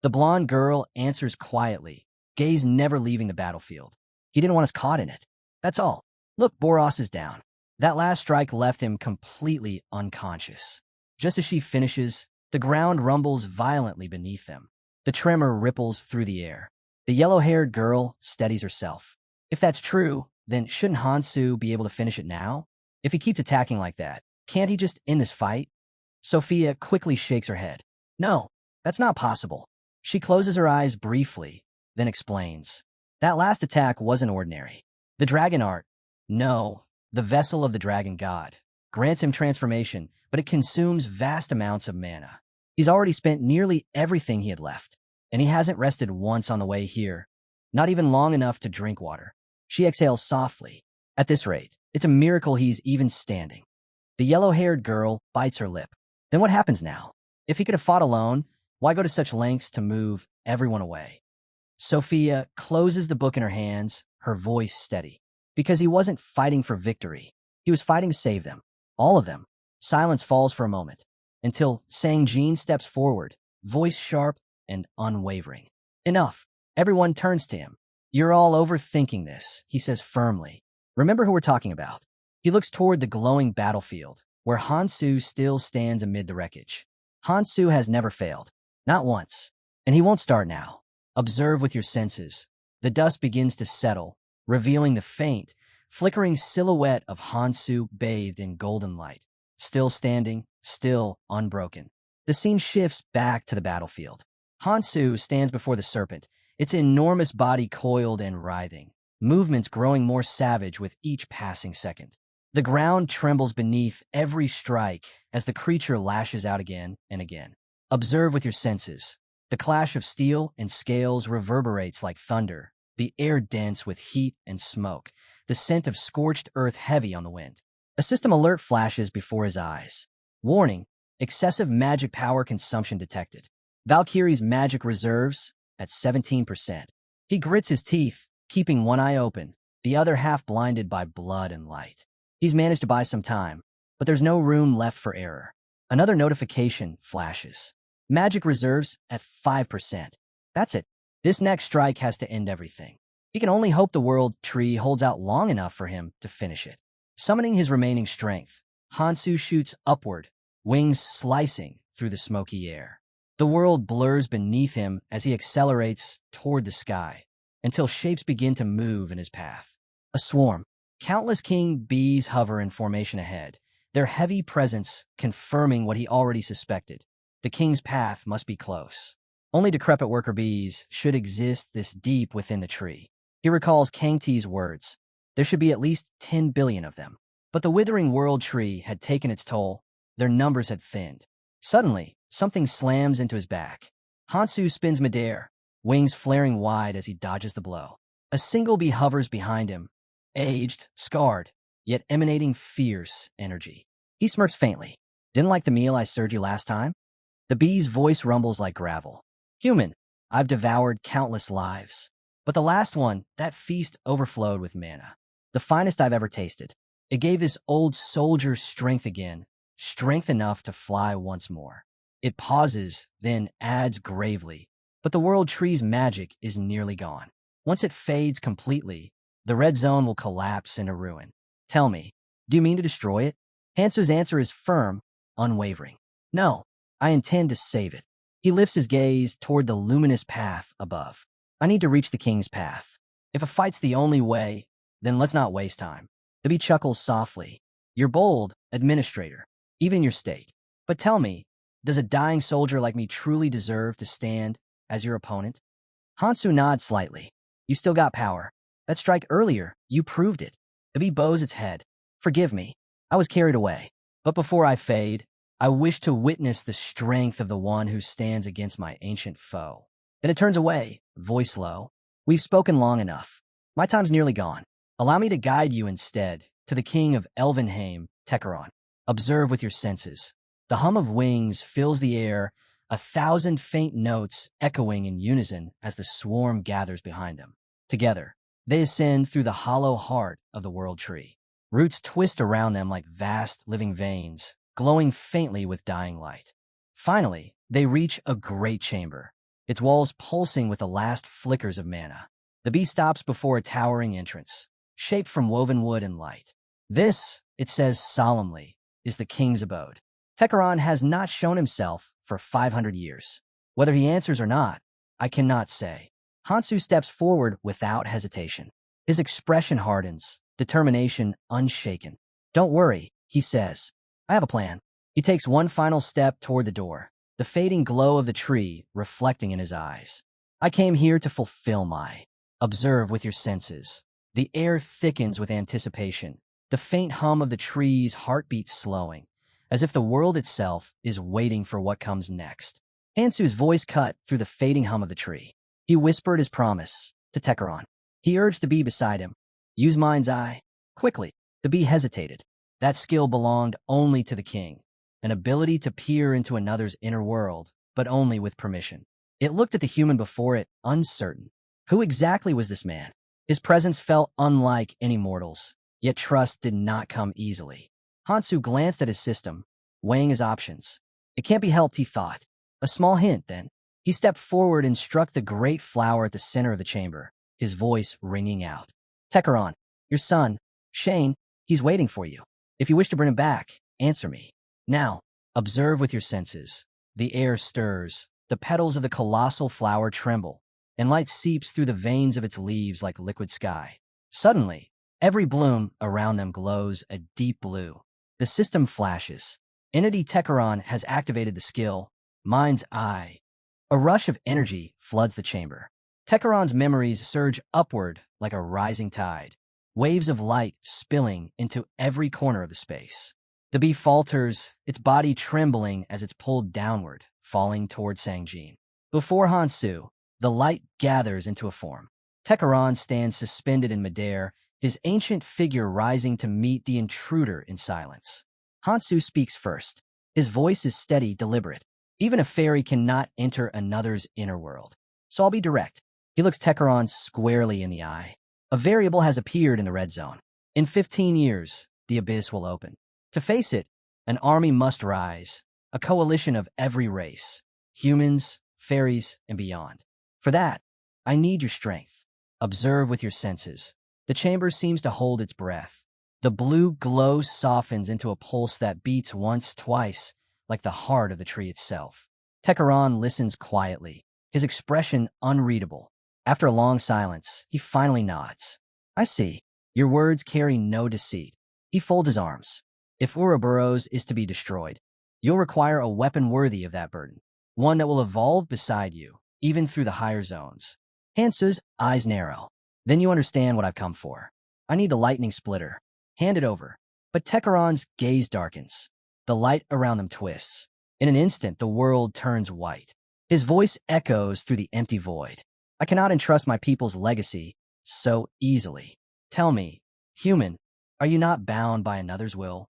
The blonde girl answers quietly, gaze never leaving the battlefield. He didn't want us caught in it. That's all. Look, Boros is down. That last strike left him completely unconscious. Just as she finishes, the ground rumbles violently beneath them. The tremor ripples through the air. The yellow-haired girl steadies herself. If that's true, then shouldn't Hansu be able to finish it now? If he keeps attacking like that, can't he just end this fight? Sophia quickly shakes her head. No, that's not possible. She closes her eyes briefly, then explains. That last attack wasn't ordinary. The dragon art, no, the vessel of the dragon god, grants him transformation, but it consumes vast amounts of mana. He's already spent nearly everything he had left, and he hasn't rested once on the way here, not even long enough to drink water. She exhales softly. At this rate, it's a miracle he's even standing. The yellow-haired girl bites her lip. Then what happens now? If he could have fought alone, why go to such lengths to move everyone away? Sophia closes the book in her hands, her voice steady. Because he wasn't fighting for victory. He was fighting to save them. All of them. Silence falls for a moment, until Sang-jin steps forward, voice sharp and unwavering. Enough. Everyone turns to him. You're all overthinking this, he says firmly. Remember who we're talking about. He looks toward the glowing battlefield, where Hansu still stands amid the wreckage. Hansu has never failed. Not once. And he won't start now. Observe with your senses. The dust begins to settle, revealing the faint, flickering silhouette of Hansu bathed in golden light. Still standing, still unbroken. The scene shifts back to the battlefield. Hansu stands before the serpent, its enormous body coiled and writhing, movements growing more savage with each passing second. The ground trembles beneath every strike as the creature lashes out again and again. Observe with your senses. The clash of steel and scales reverberates like thunder, the air dense with heat and smoke, the scent of scorched earth heavy on the wind. A system alert flashes before his eyes. Warning, excessive magic power consumption detected. Valkyrie's magic reserves at 17%. He grits his teeth, keeping one eye open, the other half blinded by blood and light. He's managed to buy some time, but there's no room left for error. Another notification flashes. Magic reserves at 5%. That's it. This next strike has to end everything. He can only hope the world tree holds out long enough for him to finish it. Summoning his remaining strength, Hansu shoots upward, wings slicing through the smoky air. The world blurs beneath him as he accelerates toward the sky, until shapes begin to move in his path. A swarm. Countless king bees hover in formation ahead, their heavy presence confirming what he already suspected. The king's path must be close. Only decrepit worker bees should exist this deep within the tree. He recalls Kang Ti's words. There should be at least 10 billion of them. But the withering world tree had taken its toll. Their numbers had thinned. Suddenly, something slams into his back. Hansu spins midair, wings flaring wide as he dodges the blow. A single bee hovers behind him, aged, scarred, yet emanating fierce energy. He smirks faintly. Didn't like the meal I served you last time? The bee's voice rumbles like gravel. Human, I've devoured countless lives. But the last one, that feast overflowed with mana. The finest I've ever tasted. It gave this old soldier strength again, strength enough to fly once more. It pauses, then adds gravely. But the world tree's magic is nearly gone. Once it fades completely, the red zone will collapse into ruin. Tell me, do you mean to destroy it? Hansu's answer is firm, unwavering. No, I intend to save it. He lifts his gaze toward the luminous path above. I need to reach the king's path. If a fight's the only way, then let's not waste time. The bee chuckles softly. You're bold, administrator, even in your state. But tell me, does a dying soldier like me truly deserve to stand as your opponent? Hansu nods slightly. You still got power. That strike earlier, you proved it. The bee bows its head. Forgive me, I was carried away. But before I fade, I wish to witness the strength of the one who stands against my ancient foe. Then it turns away, voice low. We've spoken long enough. My time's nearly gone. Allow me to guide you instead to the king of Elvenheim, Tekeron. Observe with your senses. The hum of wings fills the air, 1,000 faint notes echoing in unison as the swarm gathers behind them. Together, they ascend through the hollow heart of the world tree. Roots twist around them like vast living veins, glowing faintly with dying light. Finally, they reach a great chamber, its walls pulsing with the last flickers of mana. The bee stops before a towering entrance, shaped from woven wood and light. This, it says solemnly, is the king's abode. Tekeron has not shown himself for 500 years. Whether he answers or not, I cannot say. Hansu steps forward without hesitation. His expression hardens, determination unshaken. Don't worry, he says. I have a plan. He takes one final step toward the door, the fading glow of the tree reflecting in his eyes. I came here to fulfill my. Observe with your senses. The air thickens with anticipation, the faint hum of the tree's heartbeat slowing, as if the world itself is waiting for what comes next. Hansu's voice cut through the fading hum of the tree. He whispered his promise to Tekeron. He urged the bee beside him. Use mind's eye. Quickly, the bee hesitated. That skill belonged only to the king, an ability to peer into another's inner world, but only with permission. It looked at the human before it, uncertain. Who exactly was this man? His presence felt unlike any mortal's, yet trust did not come easily. Hansu glanced at his system, weighing his options. It can't be helped, he thought. A small hint, then. He stepped forward and struck the great flower at the center of the chamber, his voice ringing out. Tekeron, your son, Shane, he's waiting for you. If you wish to bring him back, answer me. Now, observe with your senses. The air stirs, the petals of the colossal flower tremble, and light seeps through the veins of its leaves like liquid sky. Suddenly, every bloom around them glows a deep blue. The system flashes. Entity Tekeron has activated the skill, Mind's Eye. A rush of energy floods the chamber. Tekeron's memories surge upward like a rising tide, waves of light spilling into every corner of the space. The bee falters, its body trembling as it's pulled downward, falling toward Sangjin. Before Hansu, the light gathers into a form. Tekeron stands suspended in midair, his ancient figure rising to meet the intruder in silence. Hansu speaks first. His voice is steady, deliberate. Even a fairy cannot enter another's inner world. So I'll be direct. He looks Tekeron squarely in the eye. A variable has appeared in the red zone. In 15 years, the abyss will open. To face it, an army must rise. a coalition of every race, humans, fairies, and beyond. For that, I need your strength. Observe with your senses. The chamber seems to hold its breath. The blue glow softens into a pulse that beats once, twice, like the heart of the tree itself. Tekaran listens quietly, his expression unreadable. After a long silence, he finally nods. I see. Your words carry no deceit. He folds his arms. If Ouroboros is to be destroyed, you'll require a weapon worthy of that burden. One that will evolve beside you, even through the higher zones. Hansu's eyes narrow. Then you understand what I've come for. I need the lightning splitter. Hand it over. But Tekaran's gaze darkens. The light around them twists. In an instant, the world turns white. His voice echoes through the empty void. I cannot entrust my people's legacy so easily. Tell me, human, are you not bound by another's will?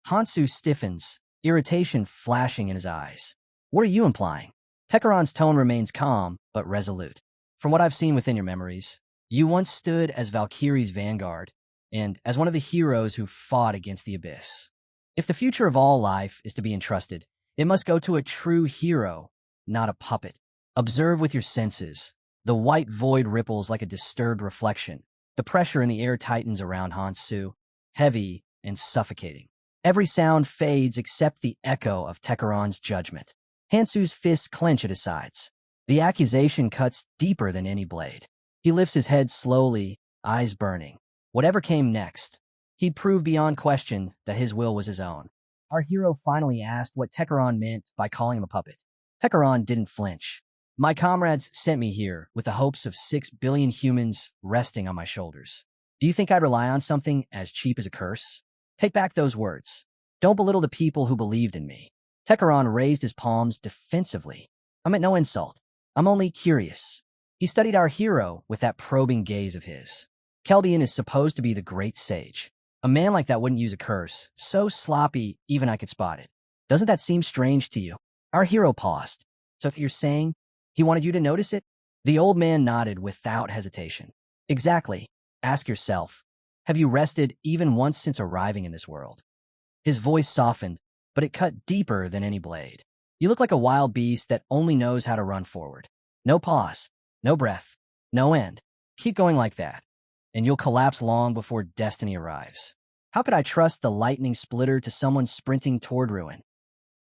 Hansu stiffens, irritation flashing in his eyes. What are you implying? Tekaran's tone remains calm, but resolute. From what I've seen within your memories, you once stood as Valkyrie's vanguard, and as one of the heroes who fought against the abyss. If the future of all life is to be entrusted, it must go to a true hero, not a puppet. Observe with your senses. The white void ripples like a disturbed reflection. The pressure in the air tightens around Hansu, heavy and suffocating. Every sound fades except the echo of Tekaran's judgment. Hansu's fists clench at his sides. The accusation cuts deeper than any blade. He lifts his head slowly, eyes burning. Whatever came next, he'd prove beyond question that his will was his own. Our hero finally asked what Tekaran meant by calling him a puppet. Tekaran didn't flinch. My comrades sent me here with the hopes of 6 billion humans resting on my shoulders. Do you think I'd rely on something as cheap as a curse? Take back those words. Don't belittle the people who believed in me. Tekaran raised his palms defensively. I meant no insult. I'm only curious. He studied our hero with that probing gaze of his. Keldian is supposed to be the great sage. A man like that wouldn't use a curse. So sloppy, even I could spot it. Doesn't that seem strange to you? Our hero paused. So you're saying he wanted you to notice it? The old man nodded without hesitation. Exactly. Ask yourself, have you rested even once since arriving in this world? His voice softened, but it cut deeper than any blade. You look like a wild beast that only knows how to run forward. No pause, no breath, no end. Keep going like that, and you'll collapse long before destiny arrives. How could I trust the lightning splitter to someone sprinting toward ruin?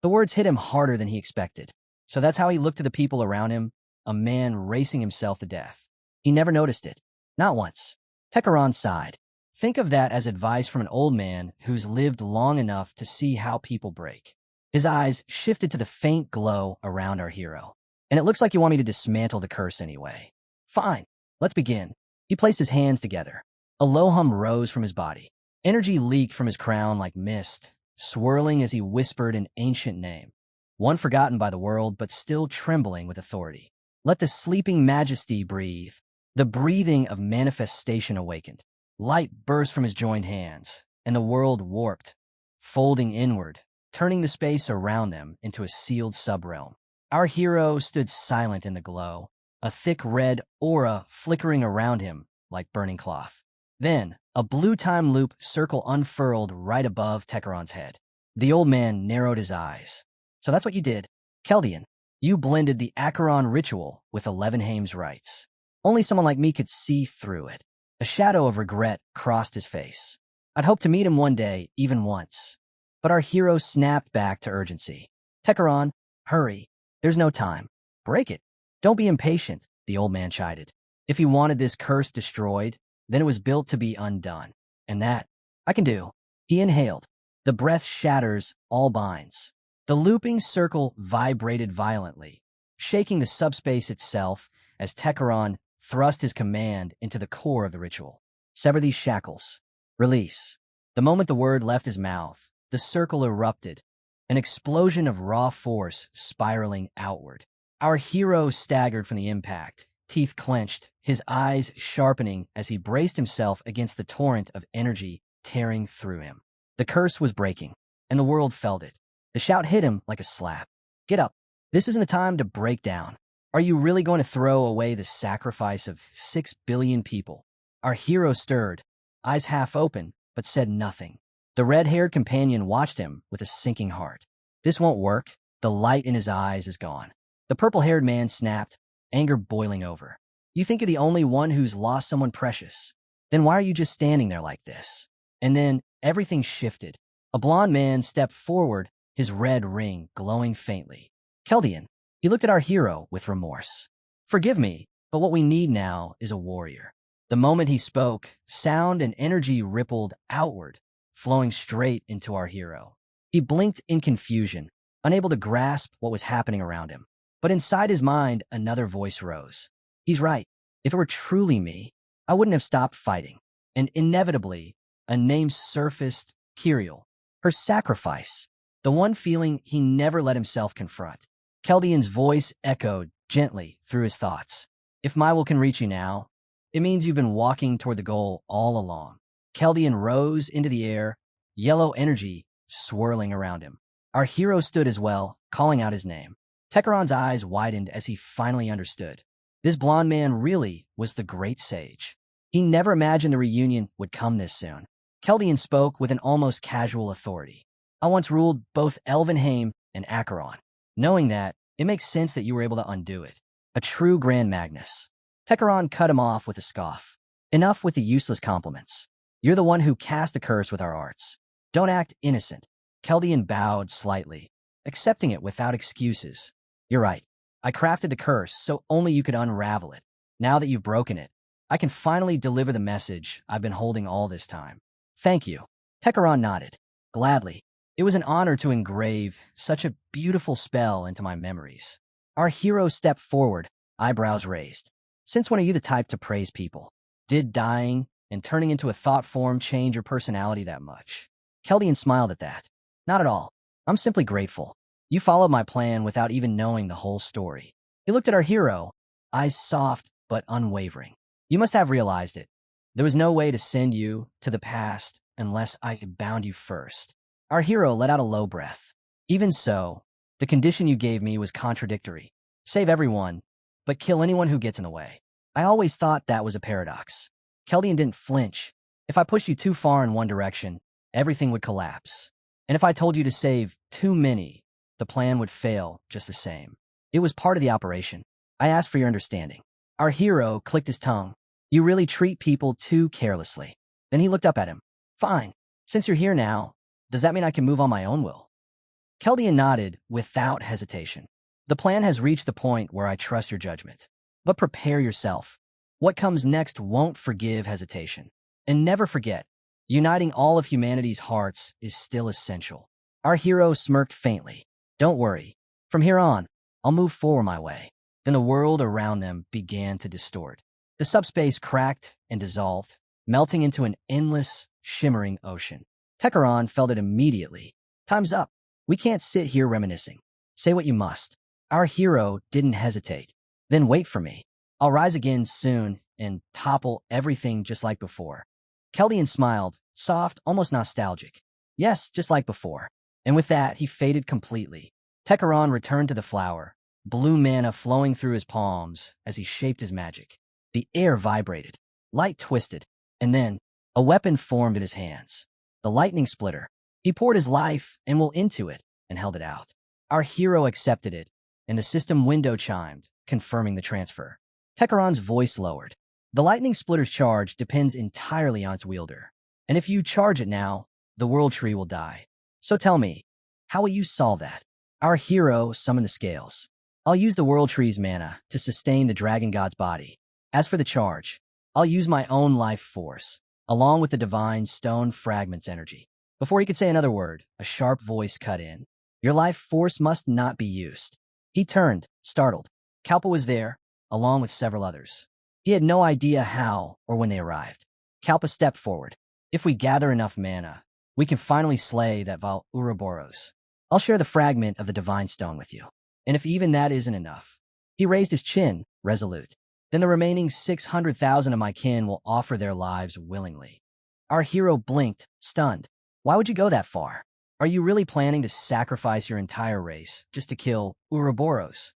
The words hit him harder than he expected. So that's how he looked to the people around him, a man racing himself to death. He never noticed it. Not once. Tekaran sighed. Think of that as advice from an old man who's lived long enough to see how people break. His eyes shifted to the faint glow around our hero. And it looks like you want me to dismantle the curse anyway. Fine. Let's begin. He placed his hands together. A low hum rose from his body. Energy leaked from his crown like mist, swirling as he whispered an ancient name. One forgotten by the world, but still trembling with authority. Let the sleeping majesty breathe. The breathing of manifestation awakened. Light burst from his joined hands, and the world warped, folding inward, turning the space around them into a sealed subrealm. Our hero stood silent in the glow, a thick red aura flickering around him like burning cloth. Then, a blue time loop circle unfurled right above Tekaran's head. The old man narrowed his eyes. So that's what you did. Keldian, you blended the Acheron ritual with 11 Haim's rites. Only someone like me could see through it. A shadow of regret crossed his face. I'd hoped to meet him one day, even once. But our hero snapped back to urgency. Tekaran, hurry. There's no time. Break it. Don't be impatient, the old man chided. If he wanted this curse destroyed, then it was built to be undone. And that, I can do. He inhaled. The breath shatters all binds. The looping circle vibrated violently, shaking the subspace itself as Tekaran thrust his command into the core of the ritual. Sever these shackles. Release. The moment the word left his mouth, the circle erupted, an explosion of raw force spiraling outward. Our hero staggered from the impact, teeth clenched, his eyes sharpening as he braced himself against the torrent of energy tearing through him. The curse was breaking, and the world felt it. The shout hit him like a slap. Get up. This isn't a time to break down. Are you really going to throw away the sacrifice of 6 billion people? Our hero stirred, eyes half open, but said nothing. The red-haired companion watched him with a sinking heart. This won't work. The light in his eyes is gone. The purple-haired man snapped, anger boiling over. You think you're the only one who's lost someone precious? Then why are you just standing there like this? And then everything shifted. A blond man stepped forward, his red ring glowing faintly. Keldian. He looked at our hero with remorse. Forgive me, but what we need now is a warrior. The moment he spoke, sound and energy rippled outward, flowing straight into our hero. He blinked in confusion, unable to grasp what was happening around him. But inside his mind, another voice rose. He's right. If it were truly me, I wouldn't have stopped fighting. And inevitably, a name surfaced, Kiriel. Her sacrifice. The one feeling he never let himself confront. Keldian's voice echoed gently through his thoughts. If my will can reach you now, it means you've been walking toward the goal all along. Keldian rose into the air, yellow energy swirling around him. Our hero stood as well, calling out his name. Tekeron's eyes widened as he finally understood. This blond man really was the great sage. He never imagined the reunion would come this soon. Keldian spoke with an almost casual authority. I once ruled both Elvenheim and Acheron. Knowing that, it makes sense that you were able to undo it. A true Grand Magnus. Tekeron cut him off with a scoff. Enough with the useless compliments. You're the one who cast the curse with our arts. Don't act innocent. Keldian bowed slightly, accepting it without excuses. You're right. I crafted the curse so only you could unravel it. Now that you've broken it, I can finally deliver the message I've been holding all this time. Thank you. Tekeron nodded. Gladly. It was an honor to engrave such a beautiful spell into my memories. Our hero stepped forward, eyebrows raised. Since when are you the type to praise people? Did dying and turning into a thought form change your personality that much? Keldian smiled at that. Not at all. I'm simply grateful. You followed my plan without even knowing the whole story. He looked at our hero, eyes soft but unwavering. You must have realized it. There was no way to send you to the past unless I had bound you first. Our hero let out a low breath. Even so, the condition you gave me was contradictory. Save everyone, but kill anyone who gets in the way. I always thought that was a paradox. Keldian didn't flinch. If I pushed you too far in one direction, everything would collapse. And if I told you to save too many, the plan would fail just the same. It was part of the operation. I asked for your understanding. Our hero clicked his tongue. You really treat people too carelessly. Then he looked up at him. Fine. Since you're here now, does that mean I can move on my own will? Keldian nodded without hesitation. The plan has reached the point where I trust your judgment. But prepare yourself. What comes next won't forgive hesitation. And never forget, uniting all of humanity's hearts is still essential. Our hero smirked faintly. Don't worry. From here on, I'll move forward my way. Then the world around them began to distort. The subspace cracked and dissolved, melting into an endless, shimmering ocean. Tekeron felt it immediately. Time's up. We can't sit here reminiscing. Say what you must. Our hero didn't hesitate. Then wait for me. I'll rise again soon and topple everything just like before. Keldian smiled, soft, almost nostalgic. Yes, just like before. And with that, he faded completely. Tekeron returned to the flower, blue mana flowing through his palms as he shaped his magic. The air vibrated, light twisted, and then a weapon formed in his hands. The lightning splitter. He poured his life and will into it and held it out. Our hero accepted it, and the system window chimed, confirming the transfer. Tekeron's voice lowered. The lightning splitter's charge depends entirely on its wielder. And if you charge it now, the world tree will die. So tell me, how will you solve that? Our hero summoned the scales. I'll use the world tree's mana to sustain the dragon god's body. As for the charge, I'll use my own life force, along with the divine stone fragment's energy. Before he could say another word, a sharp voice cut in. Your life force must not be used. He turned, startled. Kalpa was there, along with several others. He had no idea how or when they arrived. Kalpa stepped forward. If we gather enough mana, we can finally slay that Ouroboros. I'll share the fragment of the divine stone with you. And if even that isn't enough. He raised his chin, resolute. Then the remaining 600,000 of my kin will offer their lives willingly. Our hero blinked, stunned. Why would you go that far? Are you really planning to sacrifice your entire race just to kill Ouroboros?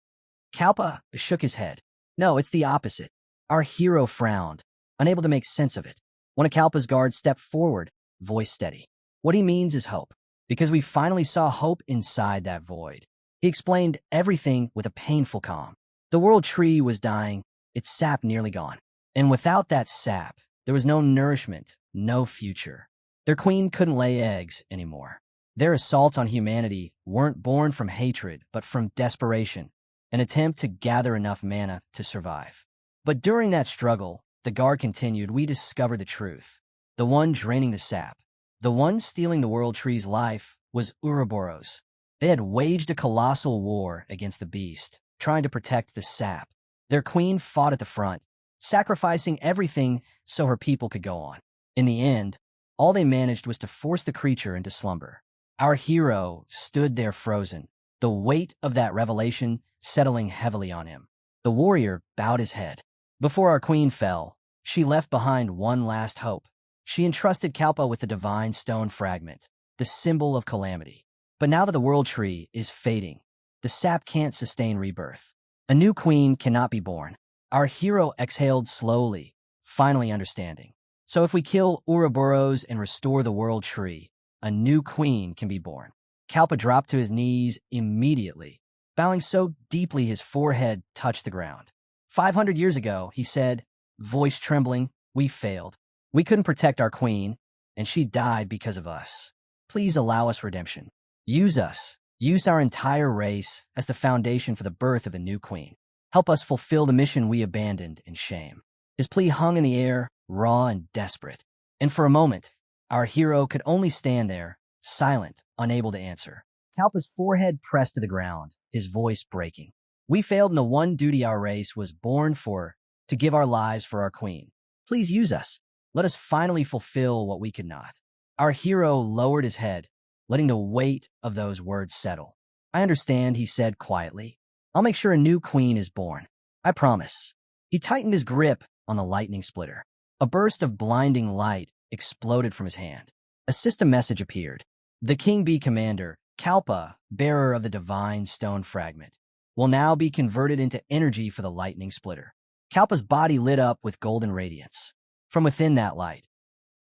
Kalpa shook his head. No, it's the opposite. Our hero frowned, unable to make sense of it. One of Kalpa's guards stepped forward, voice steady. What he means is hope. because we finally saw hope inside that void. He explained everything with a painful calm. The world tree was dying, its sap nearly gone. And without that sap, there was no nourishment, no future. Their queen couldn't lay eggs anymore. Their assaults on humanity weren't born from hatred, but from desperation, an attempt to gather enough mana to survive. But during that struggle, the guard continued. We discovered the truth. The one draining the sap, the one stealing the world tree's life, was Ouroboros. They had waged a colossal war against the beast, trying to protect the sap. Their queen fought at the front, sacrificing everything so her people could go on. In the end, all they managed was to force the creature into slumber. Our hero stood there frozen, the weight of that revelation settling heavily on him. The warrior bowed his head. Before our queen fell, she left behind one last hope. She entrusted Kalpa with the divine stone fragment, the symbol of calamity. But now that the world tree is fading, the sap can't sustain rebirth. A new queen cannot be born. Our hero exhaled slowly, finally understanding. So if we kill Ouroboros and restore the world tree, a new queen can be born. Kalpa dropped to his knees immediately, bowing so deeply his forehead touched the ground. 500 years ago, he said, voice trembling, we failed. We couldn't protect our queen, and she died because of us. Please allow us redemption. Use us. Use our entire race as the foundation for the birth of the new queen. Help us fulfill the mission we abandoned in shame. His plea hung in the air, raw and desperate. And for a moment, our hero could only stand there, silent, unable to answer. Kalpa's forehead pressed to the ground, his voice breaking. We failed in the one duty our race was born for, to give our lives for our queen. Please use us. Let us finally fulfill what we could not. Our hero lowered his head, letting the weight of those words settle. I understand, he said quietly. I'll make sure a new queen is born. I promise. He tightened his grip on the lightning splitter. A burst of blinding light exploded from his hand. A system message appeared. The King Bee commander, Kalpa, bearer of the divine stone fragment, will now be converted into energy for the lightning splitter. Kalpa's body lit up with golden radiance. From within that light,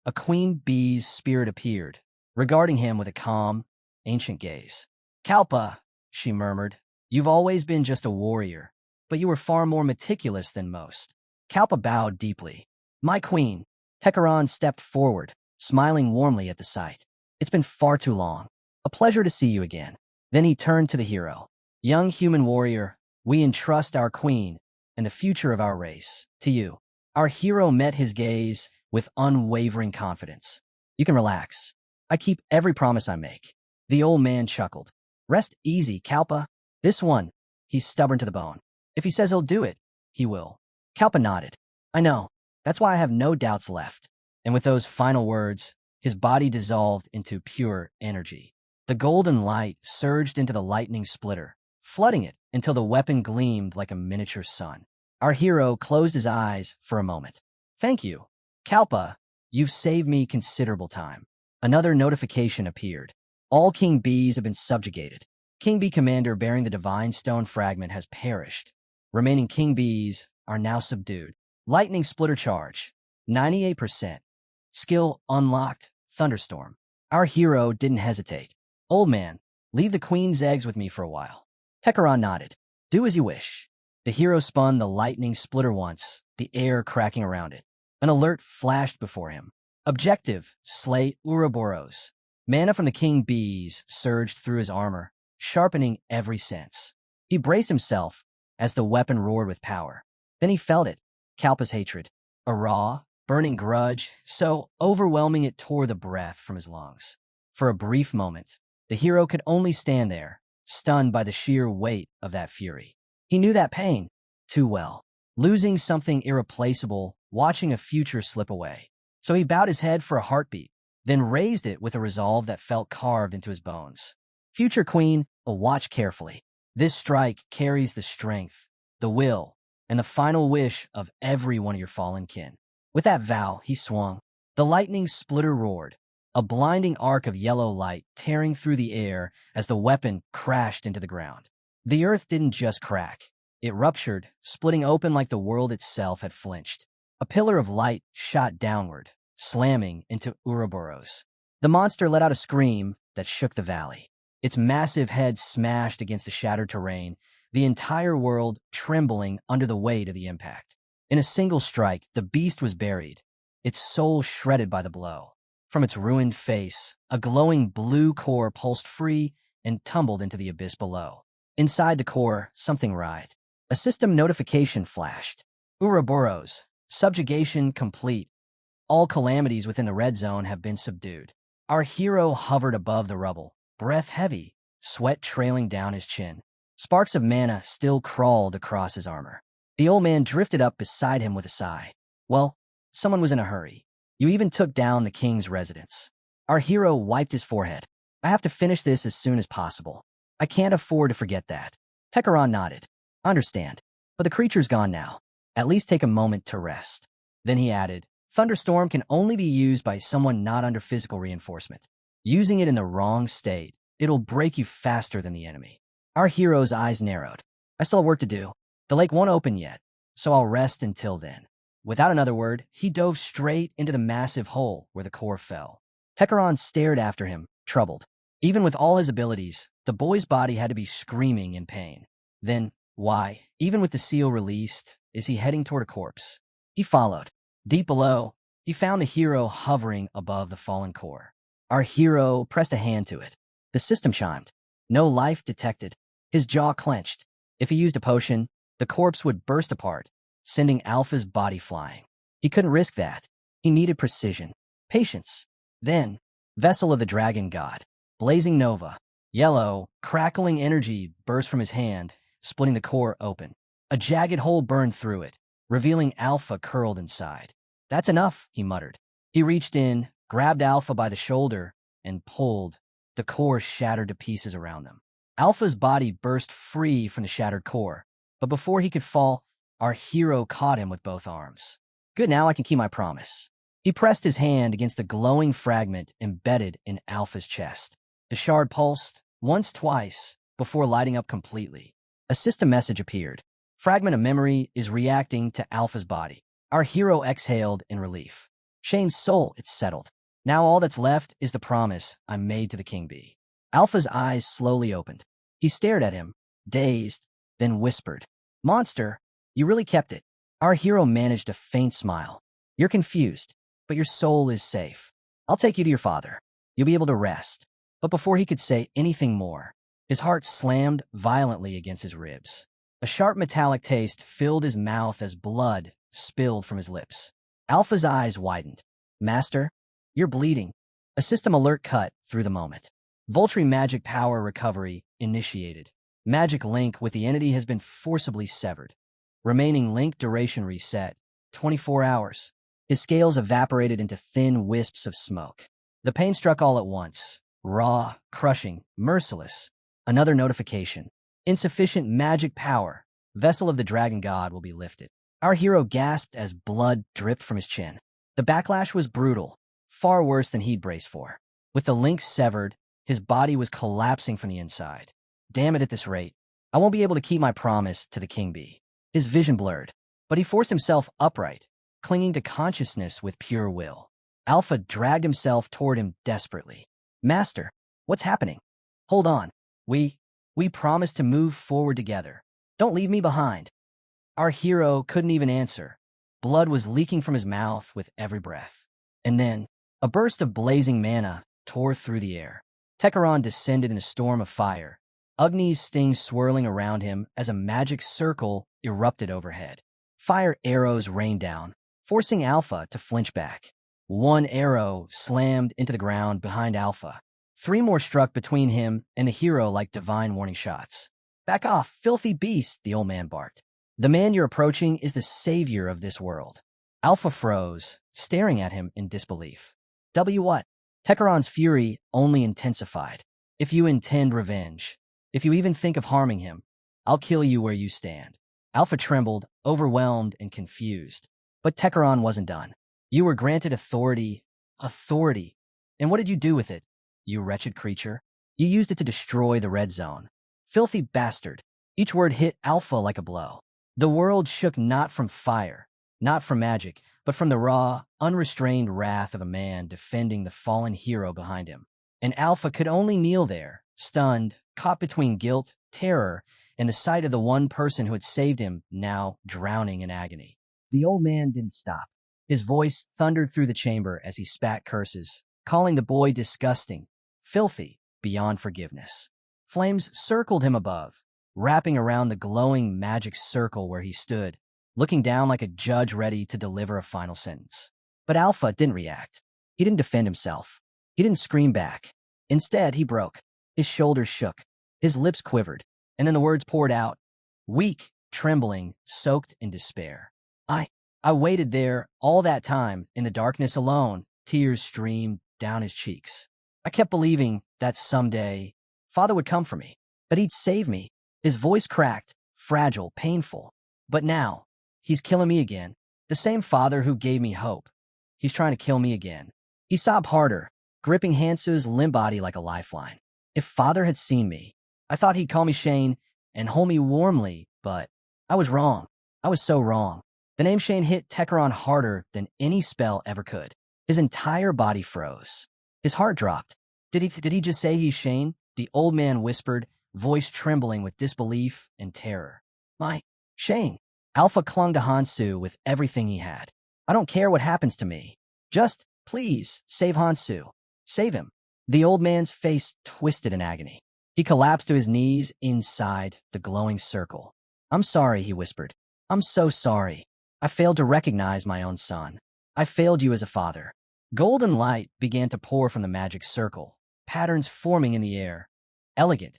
a queen bee's spirit appeared, regarding him with a calm, ancient gaze. Kalpa, she murmured, you've always been just a warrior, but you were far more meticulous than most. Kalpa bowed deeply. My queen. Tekaran stepped forward, smiling warmly at the sight. It's been far too long. A pleasure to see you again. Then he turned to the hero. Young human warrior, we entrust our queen and the future of our race to you. Our hero met his gaze with unwavering confidence. You can relax. I keep every promise I make. The old man chuckled. Rest easy, Kalpa. This one, he's stubborn to the bone. If he says he'll do it, he will. Kalpa nodded. I know. That's why I have no doubts left. And with those final words, his body dissolved into pure energy. The golden light surged into the lightning splitter, flooding it until the weapon gleamed like a miniature sun. Our hero closed his eyes for a moment. Thank you. Kalpa, you've saved me considerable time. Another notification appeared. All King Bees have been subjugated. King Bee commander bearing the divine stone fragment has perished. Remaining King Bees are now subdued. Lightning splitter charge, 98%. Skill unlocked, thunderstorm. Our hero didn't hesitate. Old man, leave the queen's eggs with me for a while. Tekaran nodded. Do as you wish. The hero spun the lightning splitter once, the air cracking around it. An alert flashed before him. Objective, slay Ouroboros. Mana from the King Bees surged through his armor, sharpening every sense. He braced himself as the weapon roared with power. Then he felt it, Kalpa's hatred. A raw, burning grudge, so overwhelming it tore the breath from his lungs. For a brief moment, the hero could only stand there, stunned by the sheer weight of that fury. He knew that pain too well. Losing something irreplaceable, watching a future slip away. So he bowed his head for a heartbeat, then raised it with a resolve that felt carved into his bones. Future Queen, watch carefully. This strike carries the strength, the will, and the final wish of every one of your fallen kin. With that vow, he swung. The lightning splitter roared, a blinding arc of yellow light tearing through the air as the weapon crashed into the ground. The earth didn't just crack. It ruptured, splitting open like the world itself had flinched. A pillar of light shot downward, slamming into Ouroboros. The monster let out a scream, that shook the valley. Its massive head smashed against the shattered terrain, the entire world trembling under the weight of the impact. In a single strike, the beast was buried, its soul shredded by the blow. From its ruined face, a glowing blue core pulsed free and tumbled into the abyss below. Inside the core, something writhed. A system notification flashed. Ouroboros, subjugation complete. All calamities within the red zone have been subdued. Our hero hovered above the rubble, breath heavy, sweat trailing down his chin. Sparks of mana still crawled across his armor. The old man drifted up beside him with a sigh. Well, someone was in a hurry. You even took down the king's residence. Our hero wiped his forehead. I have to finish this as soon as possible. I can't afford to forget that. Tekaran nodded. Understand. But the creature's gone now. At least take a moment to rest. Then he added, Thunderstorm can only be used by someone not under physical reinforcement. Using it in the wrong state, it'll break you faster than the enemy. Our hero's eyes narrowed. I still have work to do. The lake won't open yet, so I'll rest until then. Without another word, he dove straight into the massive hole where the core fell. Tekaran stared after him, troubled. Even with all his abilities, the boy's body had to be screaming in pain. Then, why, even with the seal released, is he heading toward a corpse? He followed. Deep below, he found the hero hovering above the fallen core. Our hero pressed a hand to it. The system chimed. No life detected. His jaw clenched. If he used a potion, the corpse would burst apart, sending Alpha's body flying. He couldn't risk that. He needed precision. Patience. Then, Vessel of the Dragon God. Blazing nova. Yellow, crackling energy burst from his hand, splitting the core open. A jagged hole burned through it, revealing Alpha curled inside. That's enough, he muttered. He reached in, grabbed Alpha by the shoulder, and pulled. The core shattered to pieces around them. Alpha's body burst free from the shattered core, but before he could fall, our hero caught him with both arms. Good, now I can keep my promise. He pressed his hand against the glowing fragment embedded in Alpha's chest. The shard pulsed, twice, before lighting up completely. A system message appeared. Fragment of memory is reacting to Alpha's body. Our hero exhaled in relief. Shane's soul, it's settled. Now all that's left is the promise I made to the King Bee. Alpha's eyes slowly opened. He stared at him, dazed, then whispered, Monster, you really kept it. Our hero managed a faint smile. You're confused, but your soul is safe. I'll take you to your father. You'll be able to rest. But before he could say anything more, his heart slammed violently against his ribs. A sharp metallic taste filled his mouth as blood spilled from his lips. Alpha's eyes widened. Master, you're bleeding. A system alert cut through the moment. Voltry magic power recovery initiated. Magic link with the entity has been forcibly severed. Remaining link duration reset, 24 hours. His scales evaporated into thin wisps of smoke. The pain struck all at once. Raw, crushing, merciless. Another notification. Insufficient magic power. Vessel of the Dragon God will be lifted. Our hero gasped as blood dripped from his chin. The backlash was brutal, far worse than he'd braced for. With the link severed, his body was collapsing from the inside. Damn it, at this rate, I won't be able to keep my promise to the King Bee. His vision blurred, but he forced himself upright, clinging to consciousness with pure will. Alpha dragged himself toward him desperately. Master, what's happening? Hold on. We promised to move forward together. Don't leave me behind. Our hero couldn't even answer. Blood was leaking from his mouth with every breath. And then, a burst of blazing mana tore through the air. Tekaran descended in a storm of fire, Agni's sting swirling around him as a magic circle erupted overhead. Fire arrows rained down, forcing Alpha to flinch back. One arrow slammed into the ground behind Alpha. 3 more struck between him and the hero like divine warning shots. Back off, filthy beast, the old man barked. The man you're approaching is the savior of this world. Alpha froze, staring at him in disbelief. What? Tekaran's fury only intensified. If you intend revenge, if you even think of harming him, I'll kill you where you stand. Alpha trembled, overwhelmed and confused. But Tekaran wasn't done. You were granted authority. Authority. And what did you do with it, you wretched creature? You used it to destroy the red zone. Filthy bastard. Each word hit Alpha like a blow. The world shook not from fire, not from magic, but from the raw, unrestrained wrath of a man defending the fallen hero behind him. and Alpha could only kneel there, stunned, caught between guilt, terror, and the sight of the one person who had saved him, now drowning in agony. The old man didn't stop. His voice thundered through the chamber as he spat curses, calling the boy disgusting, filthy, beyond forgiveness. Flames circled him above, wrapping around the glowing magic circle where he stood, looking down like a judge ready to deliver a final sentence. But Alpha didn't react. He didn't defend himself. He didn't scream back. Instead, he broke. His shoulders shook. His lips quivered. And then the words poured out, weak, trembling, soaked in despair. I waited there all that time in the darkness alone. Tears streamed down his cheeks. I kept believing that someday Father would come for me, that he'd save me. His voice cracked, fragile, painful. But now, he's killing me again. The same Father who gave me hope. He's trying to kill me again. He sobbed harder, gripping Hansu's limp body like a lifeline. If Father had seen me, I thought he'd call me Shane and hold me warmly, but I was wrong. I was so wrong. The name Shane hit Tekaron harder than any spell ever could. His entire body froze. His heart dropped. Did he just say he's Shane? The old man whispered, voice trembling with disbelief and terror. My Shane. Alpha clung to Hansu with everything he had. I don't care what happens to me. Just, please, save Hansu. Save him. The old man's face twisted in agony. He collapsed to his knees inside the glowing circle. I'm sorry, he whispered. I'm so sorry. I failed to recognize my own son. I failed you as a father. Golden light began to pour from the magic circle, patterns forming in the air. Elegant,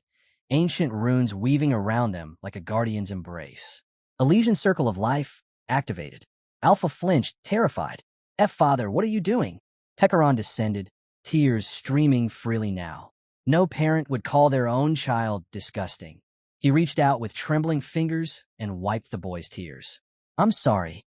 ancient runes weaving around them like a guardian's embrace. Elysian circle of life activated. Alpha flinched, terrified. Father, what are you doing? Tekaron descended, tears streaming freely now. No parent would call their own child disgusting. He reached out with trembling fingers and wiped the boy's tears. I'm sorry,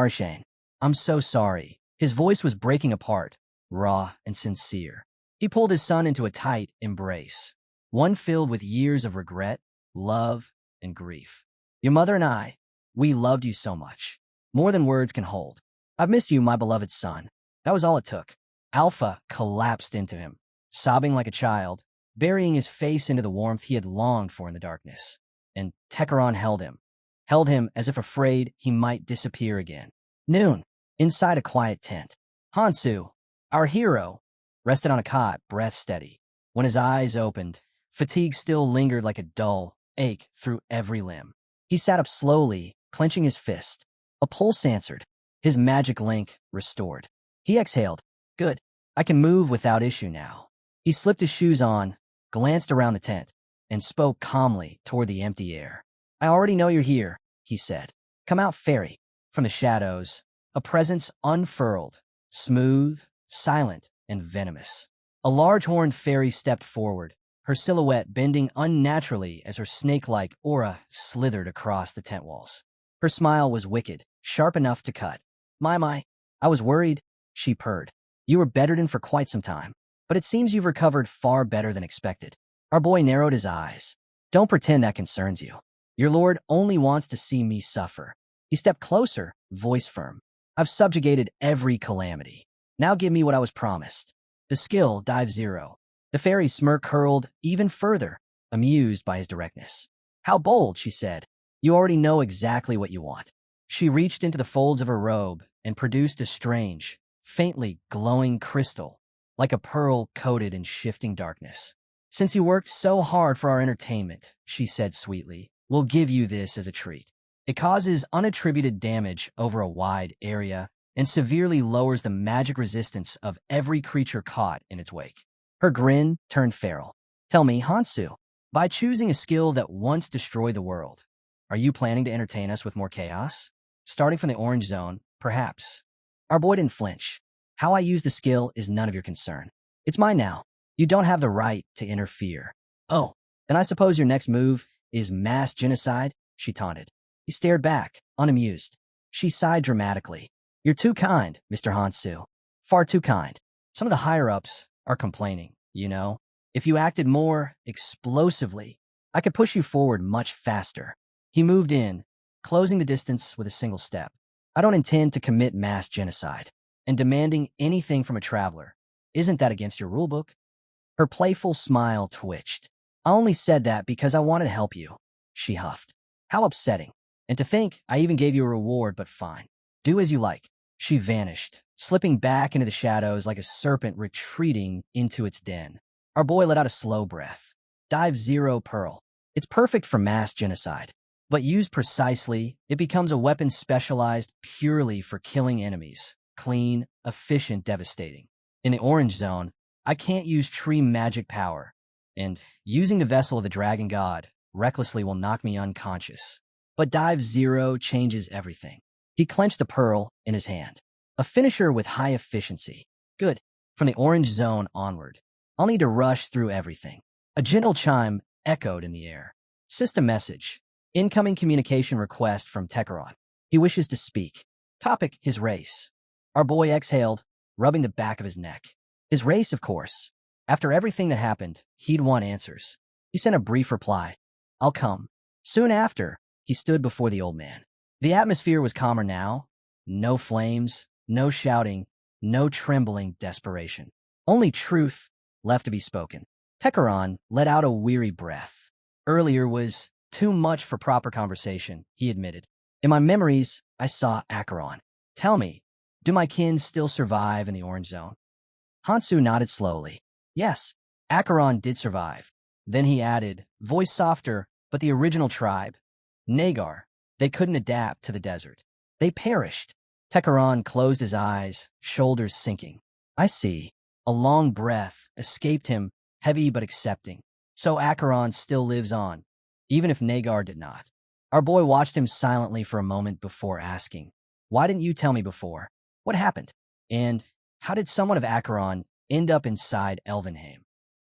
Shane. I'm so sorry. His voice was breaking apart, raw and sincere. He pulled his son into a tight embrace, one filled with years of regret, love, and grief. Your mother and I, we loved you so much. More than words can hold. I've missed you, my beloved son. That was all it took. Alpha collapsed into him, sobbing like a child, burying his face into the warmth he had longed for in the darkness. And Tekaron held him as if afraid he might disappear again. Noon, inside a quiet tent. Hansu, our hero, rested on a cot, breath steady. When his eyes opened, fatigue still lingered like a dull ache through every limb. He sat up slowly, clenching his fist. A pulse answered, his magic link restored. He exhaled. Good. I can move without issue now. He slipped his shoes on, glanced around the tent, and spoke calmly toward the empty air. I already know you're here, he said. Come out, fairy. From the shadows, a presence unfurled, smooth, silent, and venomous. A large-horned fairy stepped forward, her silhouette bending unnaturally as her snake-like aura slithered across the tent walls. Her smile was wicked, sharp enough to cut. My, I was worried, she purred. You were bedridden for quite some time, but it seems you've recovered far better than expected. Our boy narrowed his eyes. Don't pretend that concerns you. Your lord only wants to see me suffer. He stepped closer, voice firm. I've subjugated every calamity. Now give me what I was promised. The skill, dive 0. The fairy's smirk curled even further, amused by his directness. How bold, she said. You already know exactly what you want. She reached into the folds of her robe and produced a strange, faintly glowing crystal, like a pearl coated in shifting darkness. Since you worked so hard for our entertainment, she said sweetly, we'll give you this as a treat. It causes unattributed damage over a wide area and severely lowers the magic resistance of every creature caught in its wake. Her grin turned feral. Tell me, Hansu, by choosing a skill that once destroyed the world, are you planning to entertain us with more chaos? Starting from the orange zone, perhaps. Our boy didn't flinch. How I use the skill is none of your concern. It's mine now. You don't have the right to interfere. Oh, then I suppose your next move is mass genocide? She taunted. He stared back, unamused. She sighed dramatically. You're too kind, Mr. Hansu. Far too kind. Some of the higher-ups are complaining, you know. If you acted more explosively, I could push you forward much faster. He moved in, closing the distance with a single step. I don't intend to commit mass genocide, and demanding anything from a traveler. Isn't that against your rulebook? Her playful smile twitched. I only said that because I wanted to help you, she huffed. How upsetting. And to think I even gave you a reward, but fine. Do as you like. She vanished, slipping back into the shadows like a serpent retreating into its den. Our boy let out a slow breath. Dive 0 Pearl. It's perfect for mass genocide. But used precisely, it becomes a weapon specialized purely for killing enemies. Clean, efficient, devastating. In the Orange Zone, I can't use tree magic power, and using the vessel of the Dragon God recklessly will knock me unconscious. But Dive 0 changes everything. He clenched the pearl in his hand. A finisher with high efficiency. Good. From the Orange Zone onward, I'll need to rush through everything. A gentle chime echoed in the air. System message. Incoming communication request from Tekeron. He wishes to speak. Topic, his race. Our boy exhaled, rubbing the back of his neck. His race, of course. After everything that happened, he'd want answers. He sent a brief reply. I'll come. Soon after, he stood before the old man. The atmosphere was calmer now. No flames, no shouting, no trembling desperation. Only truth left to be spoken. Tekeron let out a weary breath. Earlier was too much for proper conversation, he admitted. In my memories, I saw Acheron. Tell me, do my kin still survive in the Orange Zone? Hansu nodded slowly. Yes, Acheron did survive. Then he added, voice softer, but the original tribe, Nagar, they couldn't adapt to the desert. They perished. Tekeron closed his eyes, shoulders sinking. I see. A long breath escaped him, heavy but accepting. So Acheron still lives on, even if Nagar did not. Our boy watched him silently for a moment before asking, why didn't you tell me before? What happened? And how did someone of Acheron end up inside Elvenheim?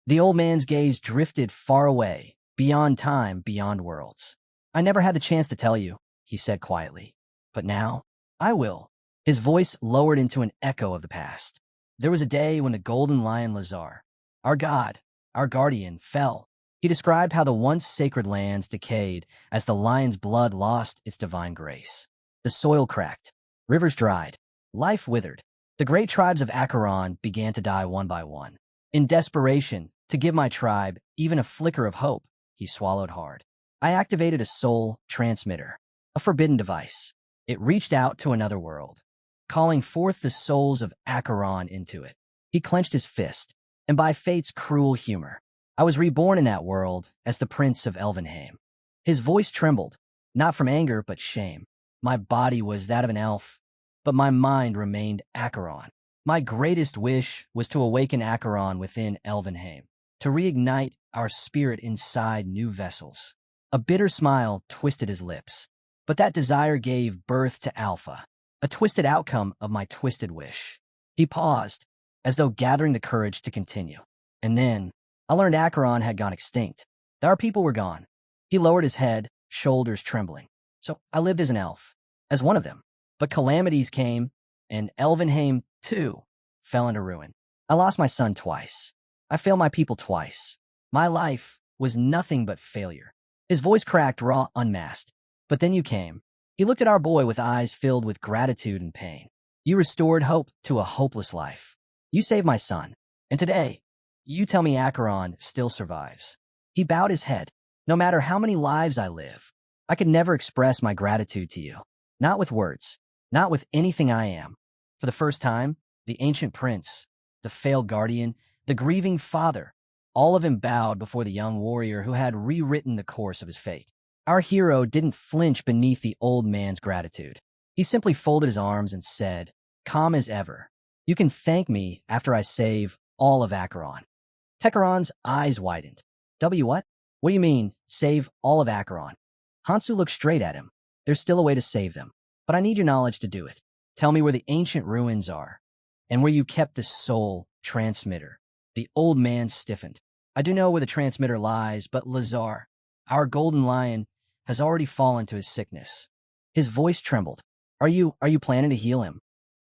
The old man's gaze drifted far away, beyond time, beyond worlds. I never had the chance to tell you, he said quietly. But now, I will. His voice lowered into an echo of the past. There was a day when the golden lion Lazar, our god, our guardian, fell. He described how the once sacred lands decayed as the lion's blood lost its divine grace. The soil cracked, rivers dried, life withered. The great tribes of Acheron began to die one by one. In desperation, to give my tribe even a flicker of hope, he swallowed hard. I activated a soul transmitter, a forbidden device. It reached out to another world, calling forth the souls of Acheron into it. He clenched his fist, and by fate's cruel humor, I was reborn in that world as the Prince of Elvenheim. His voice trembled, not from anger but shame. My body was that of an elf, but my mind remained Acheron. My greatest wish was to awaken Acheron within Elvenheim, to reignite our spirit inside new vessels. A bitter smile twisted his lips, but that desire gave birth to Alpha, a twisted outcome of my twisted wish. He paused, as though gathering the courage to continue. And then, I learned Acheron had gone extinct, that our people were gone. He lowered his head, shoulders trembling. So I lived as an elf, as one of them. But calamities came, and Elvenheim, too, fell into ruin. I lost my son twice. I failed my people twice. My life was nothing but failure. His voice cracked, raw, unmasked. But then you came. He looked at our boy with eyes filled with gratitude and pain. You restored hope to a hopeless life. You saved my son. And today, you tell me Acheron still survives. He bowed his head. No matter how many lives I live, I could never express my gratitude to you. Not with words. Not with anything I am. For the first time, the ancient prince, the failed guardian, the grieving father, all of him bowed before the young warrior who had rewritten the course of his fate. Our hero didn't flinch beneath the old man's gratitude. He simply folded his arms and said, calm as ever, you can thank me after I save all of Acheron. Tekeron's eyes widened. What? What do you mean, save all of Acheron? Hansu looked straight at him. There's still a way to save them, but I need your knowledge to do it. Tell me where the ancient ruins are, and where you kept the soul transmitter. The old man stiffened. I do know where the transmitter lies, but Lazar, our golden lion, has already fallen to his sickness. His voice trembled. Are you planning to heal him?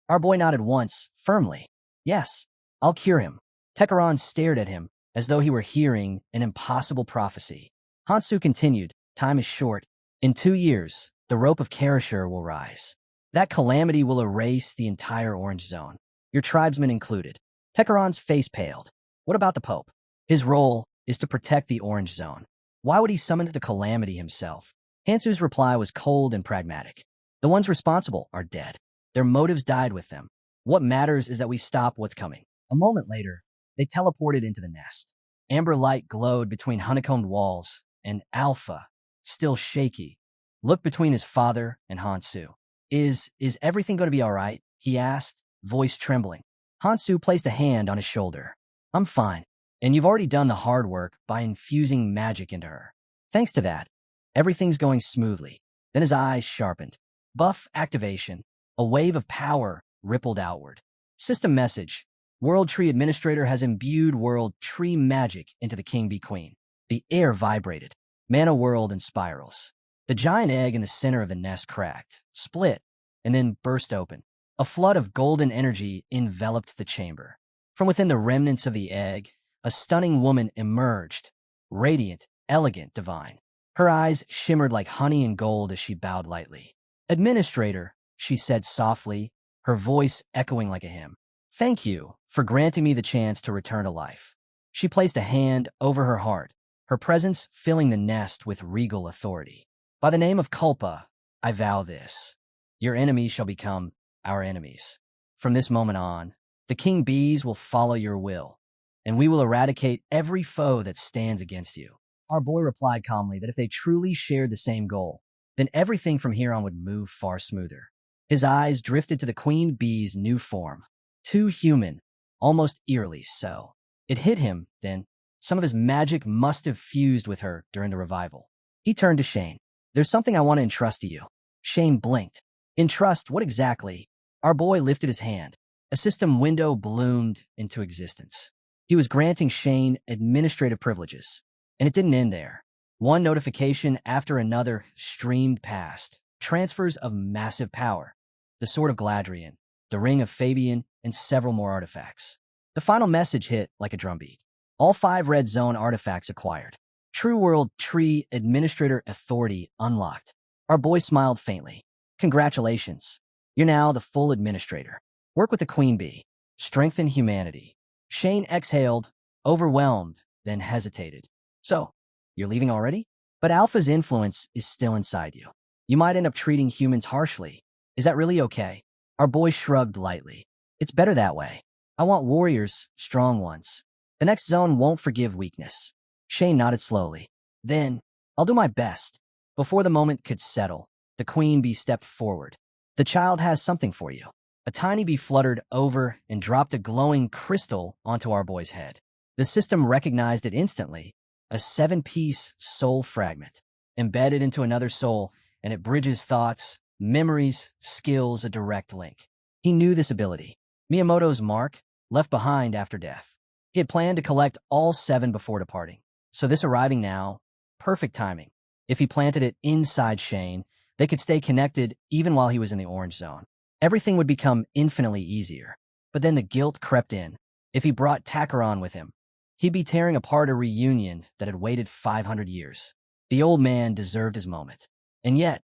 Our boy nodded once, firmly. Yes, I'll cure him. Tekeron stared at him, as though he were hearing an impossible prophecy. Hansu continued, time is short. In 2 years, the rope of Karashur will rise. That calamity will erase the entire Orange Zone, your tribesmen included. Tekeron's face paled. What about the Pope? His role is to protect the Orange Zone. Why would he summon the calamity himself? Hansu's reply was cold and pragmatic. The ones responsible are dead. Their motives died with them. What matters is that we stop what's coming. A moment later, they teleported into the nest. Amber light glowed between honeycombed walls, and Alpha, still shaky, looked between his father and Hansu. Is everything going to be all right? He asked, voice trembling. Hansu placed a hand on his shoulder. I'm fine, and you've already done the hard work by infusing magic into her. Thanks to that, everything's going smoothly. Then his eyes sharpened. Buff activation. A wave of power rippled outward. System message. World Tree Administrator has imbued World Tree magic into the King Bee Queen. The air vibrated. Mana world in spirals. The giant egg in the center of the nest cracked, split, and then burst open. A flood of golden energy enveloped the chamber. From within the remnants of the egg, a stunning woman emerged, radiant, elegant, divine. Her eyes shimmered like honey and gold as she bowed lightly. Administrator, she said softly, her voice echoing like a hymn. Thank you for granting me the chance to return to life. She placed a hand over her heart, her presence filling the nest with regal authority. By the name of Culpa, I vow this. Your enemies shall become our enemies. From this moment on, the king bees will follow your will, and we will eradicate every foe that stands against you. Our boy replied calmly that if they truly shared the same goal, then everything from here on would move far smoother. His eyes drifted to the queen bee's new form. Too human, almost eerily so. It hit him, then. Some of his magic must have fused with her during the revival. He turned to Shane. There's something I want to entrust to you. Shane blinked. Entrust, what exactly? Our boy lifted his hand. A system window bloomed into existence. He was granting Shane administrative privileges. And it didn't end there. One notification after another streamed past. Transfers of massive power. The Sword of Gladrian, the Ring of Fabian, and several more artifacts. The final message hit like a drumbeat. All 5 Red Zone artifacts acquired. True World Tree Administrator Authority unlocked. Our boy smiled faintly. Congratulations. You're now the full administrator. Work with the Queen Bee. Strengthen humanity. Shane exhaled, overwhelmed, then hesitated. So, you're leaving already? But Alpha's influence is still inside you. You might end up treating humans harshly. Is that really okay? Our boy shrugged lightly. It's better that way. I want warriors, strong ones. The next zone won't forgive weakness. Shane nodded slowly. Then, I'll do my best. Before the moment could settle, the queen bee stepped forward. The child has something for you. A tiny bee fluttered over and dropped a glowing crystal onto our boy's head. The system recognized it instantly. A 7-piece soul fragment, embedded into another soul, and it bridges thoughts, memories, skills, a direct link. He knew this ability. Miiamoto's mark, left behind after death. He had planned to collect all 7 before departing. So this arriving now, perfect timing. If he planted it inside Shane, they could stay connected even while he was in the Orange Zone. Everything would become infinitely easier. But then the guilt crept in. If he brought Takaron with him, he'd be tearing apart a reunion that had waited 500 years. The old man deserved his moment. And yet,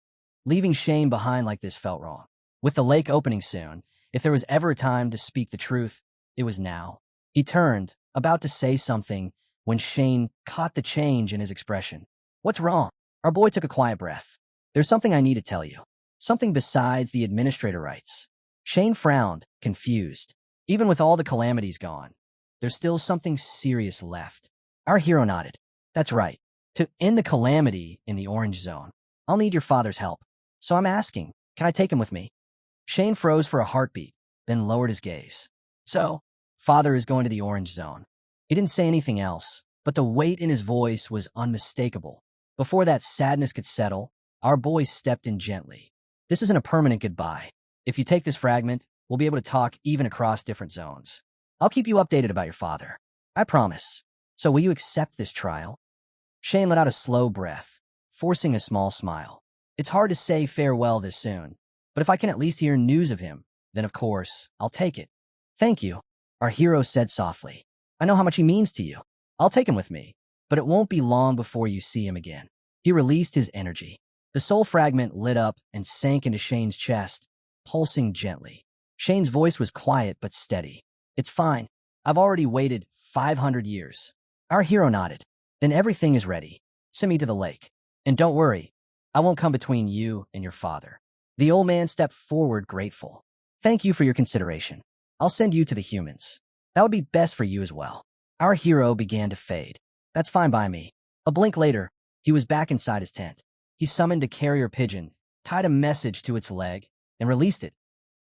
leaving Shane behind like this felt wrong. With the lake opening soon, if there was ever a time to speak the truth, it was now. He turned, about to say something, when Shane caught the change in his expression. What's wrong? Our boy took a quiet breath. There's something I need to tell you. Something besides the administrator rights. Shane frowned, confused. Even with all the calamities gone, there's still something serious left. Our hero nodded. That's right. To end the calamity in the Orange Zone, I'll need your father's help. So I'm asking, can I take him with me? Shane froze for a heartbeat, then lowered his gaze. So, father is going to the Orange Zone. He didn't say anything else, but the weight in his voice was unmistakable. Before that sadness could settle, our boy stepped in gently. This isn't a permanent goodbye. If you take this fragment, we'll be able to talk even across different zones. I'll keep you updated about your father. I promise. So will you accept this trial? Shane let out a slow breath, forcing a small smile. It's hard to say farewell this soon, but if I can at least hear news of him, then of course, I'll take it. Thank you, our hero said softly. I know how much he means to you. I'll take him with me, but it won't be long before you see him again. He released his energy. The soul fragment lit up and sank into Shane's chest, pulsing gently. Shane's voice was quiet but steady. It's fine. I've already waited 500 years. Our hero nodded. Then everything is ready. Send me to the lake. And don't worry, I won't come between you and your father. The old man stepped forward grateful. Thank you for your consideration. I'll send you to the humans. That would be best for you as well. Our hero began to fade. That's fine by me. A blink later, he was back inside his tent. He summoned a carrier pigeon, tied a message to its leg, and released it.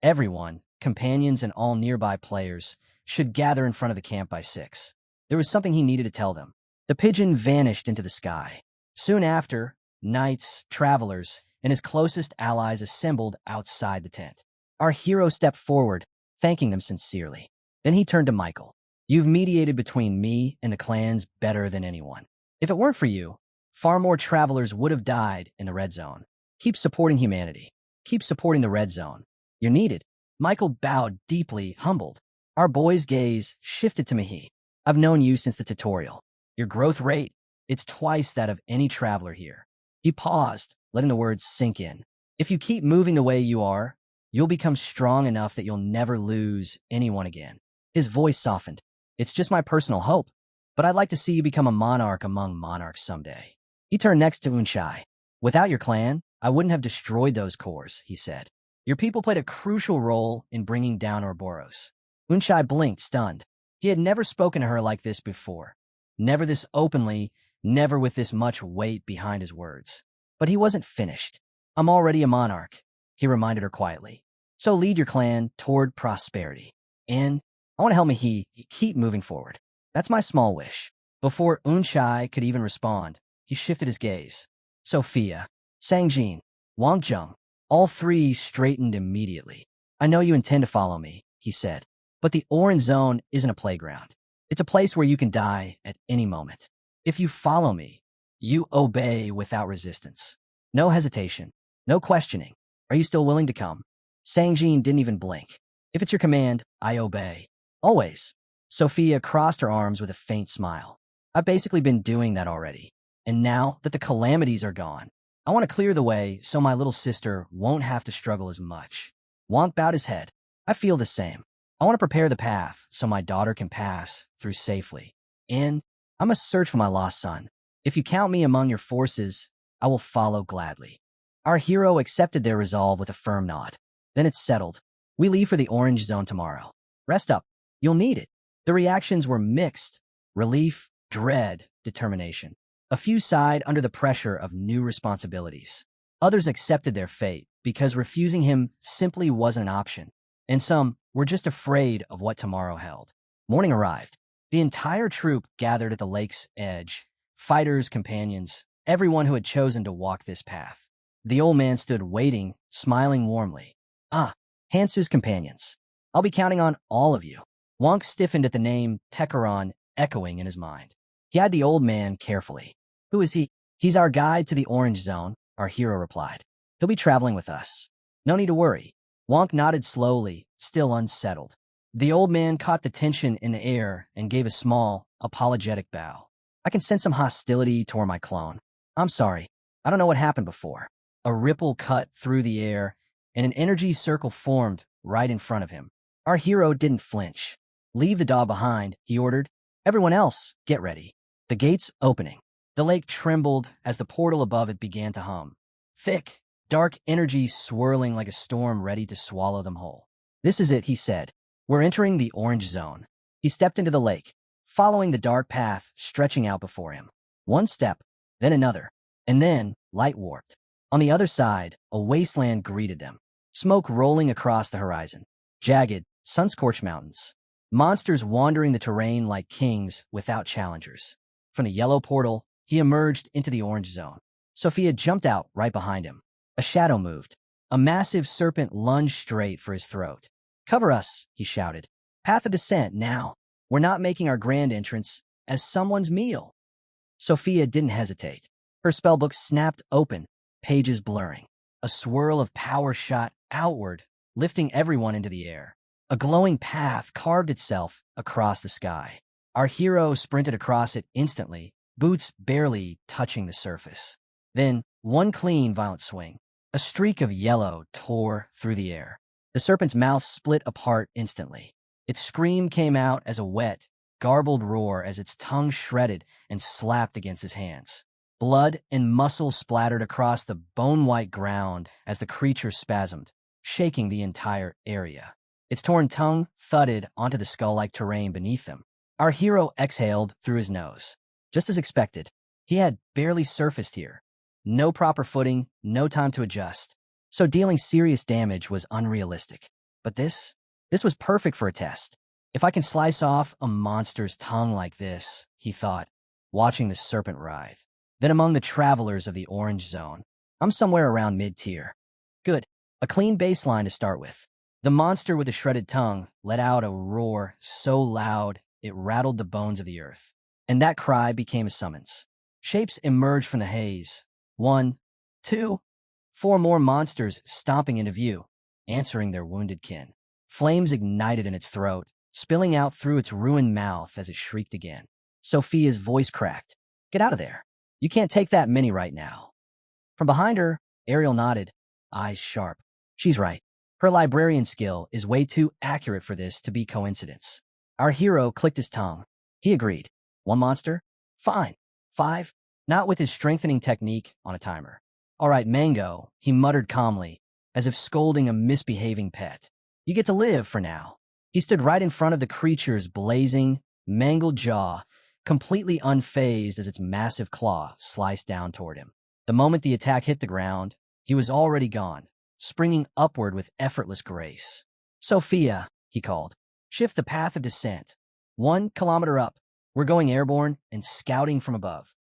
Everyone, companions and all nearby players, should gather in front of the camp by 6. There was something he needed to tell them. The pigeon vanished into the sky. Soon after, knights, travelers, and his closest allies assembled outside the tent. Our hero stepped forward, thanking them sincerely. Then he turned to Michael. You've mediated between me and the clans better than anyone. If it weren't for you, far more travelers would have died in the red zone. Keep supporting humanity. Keep supporting the red zone. You're needed. Michael bowed deeply, humbled. Our boy's gaze shifted to Mihi. I've known you since the tutorial. Your growth rate, it's twice that of any traveler here. He paused, letting the words sink in. If you keep moving the way you are, you'll become strong enough that you'll never lose anyone again. His voice softened. It's just my personal hope, but I'd like to see you become a monarch among monarchs someday. He turned next to Unchai. Without your clan, I wouldn't have destroyed those cores, he said. Your people played a crucial role in bringing down Ouroboros. Unchai blinked, stunned. He had never spoken to her like this before. Never this openly, never with this much weight behind his words. But he wasn't finished. I'm already a monarch, he reminded her quietly. So lead your clan toward prosperity. And I want to help Mihi keep moving forward. That's my small wish. Before Unchai could even respond, he shifted his gaze. Sophia, Sangjin, Wang Zheng, all three straightened immediately. I know you intend to follow me, he said. But the Orange Zone isn't a playground. It's a place where you can die at any moment. If you follow me, you obey without resistance. No hesitation, no questioning. Are you still willing to come? Sangjin didn't even blink. If it's your command, I obey. Always. Sophia crossed her arms with a faint smile. I've basically been doing that already. And now that the calamities are gone, I want to clear the way so my little sister won't have to struggle as much. Wonk bowed his head. I feel the same. I want to prepare the path so my daughter can pass through safely. And I must search for my lost son. If you count me among your forces, I will follow gladly. Our hero accepted their resolve with a firm nod. Then it's settled. We leave for the Orange Zone tomorrow. Rest up. You'll need it. The reactions were mixed. Relief, dread, determination. A few sighed under the pressure of new responsibilities. Others accepted their fate because refusing him simply wasn't an option. And some were just afraid of what tomorrow held. Morning arrived. The entire troop gathered at the lake's edge. Fighters, companions, everyone who had chosen to walk this path. The old man stood waiting, smiling warmly. Ah, Hansu's companions. I'll be counting on all of you. Wonk stiffened at the name Tekaron echoing in his mind. He eyed the old man carefully. Who is he? He's our guide to the Orange Zone, our hero replied. He'll be traveling with us. No need to worry. Wonk nodded slowly, still unsettled. The old man caught the tension in the air and gave a small, apologetic bow. I can sense some hostility toward my clone. I'm sorry. I don't know what happened before. A ripple cut through the air, and an energy circle formed right in front of him. Our hero didn't flinch. Leave the dog behind, he ordered. Everyone else, get ready. The gates opening. The lake trembled as the portal above it began to hum. Thick, dark energy swirling like a storm ready to swallow them whole. This is it, he said. We're entering the Orange Zone. He stepped into the lake, following the dark path stretching out before him. One step, then another, and then light warped. On the other side, a wasteland greeted them. Smoke rolling across the horizon. Jagged, sun-scorched mountains. Monsters wandering the terrain like kings without challengers. From the yellow portal, he emerged into the Orange Zone. Sophia jumped out right behind him. A shadow moved. A massive serpent lunged straight for his throat. Cover us, he shouted. Path of descent now. We're not making our grand entrance as someone's meal. Sophia didn't hesitate. Her spellbook snapped open, pages blurring. A swirl of power shot outward, lifting everyone into the air. A glowing path carved itself across the sky. Our hero sprinted across it instantly, boots barely touching the surface. Then, one clean, violent swing. A streak of yellow tore through the air. The serpent's mouth split apart instantly. Its scream came out as a wet, garbled roar as its tongue shredded and slapped against his hands. Blood and muscle splattered across the bone-white ground as the creature spasmed, shaking the entire area. Its torn tongue thudded onto the skull-like terrain beneath them. Our hero exhaled through his nose. Just as expected, he had barely surfaced here. No proper footing, no time to adjust. So dealing serious damage was unrealistic. But this was perfect for a test. If I can slice off a monster's tongue like this, he thought, watching the serpent writhe. Then among the travelers of the orange zone, I'm somewhere around mid-tier. Good. A clean baseline to start with. The monster with the shredded tongue let out a roar so loud it rattled the bones of the earth. And that cry became a summons. Shapes emerged from the haze. 1, 2, 4 more monsters stomping into view, answering their wounded kin. Flames ignited in its throat, spilling out through its ruined mouth as it shrieked again. Sophia's voice cracked. Get out of there. You can't take that many right now. From behind her, Ariel nodded, eyes sharp. She's right. Her librarian skill is way too accurate for this to be coincidence. Our hero clicked his tongue. He agreed. 1 monster? Fine. 5? Not with his strengthening technique on a timer. All right, Mango, he muttered calmly, as if scolding a misbehaving pet. You get to live for now. He stood right in front of the creature's blazing, mangled jaw, completely unfazed as its massive claw sliced down toward him. The moment the attack hit the ground, he was already gone, springing upward with effortless grace. Sophia, he called, shift the path of descent. 1 kilometer up. We're going airborne and scouting from above.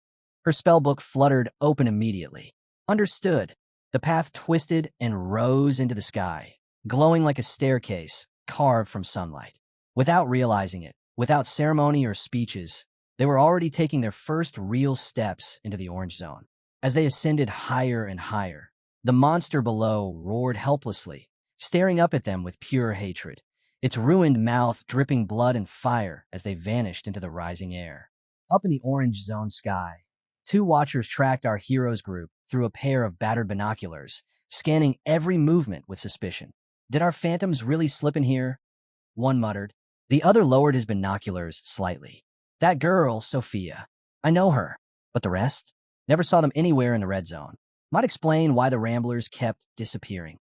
Her spellbook fluttered open immediately. Understood. The path twisted and rose into the sky, glowing like a staircase carved from sunlight. Without realizing it, without ceremony or speeches, they were already taking their first real steps into the orange zone. As they ascended higher and higher, the monster below roared helplessly, staring up at them with pure hatred, its ruined mouth dripping blood and fire as they vanished into the rising air. Up in the orange zone sky, 2 watchers tracked our hero's group through a pair of battered binoculars, scanning every movement with suspicion. Did our phantoms really slip in here? One muttered. The other lowered his binoculars slightly. That girl, Sophia. I know her. But the rest? Never saw them anywhere in the red zone. Might explain why the ramblers kept disappearing.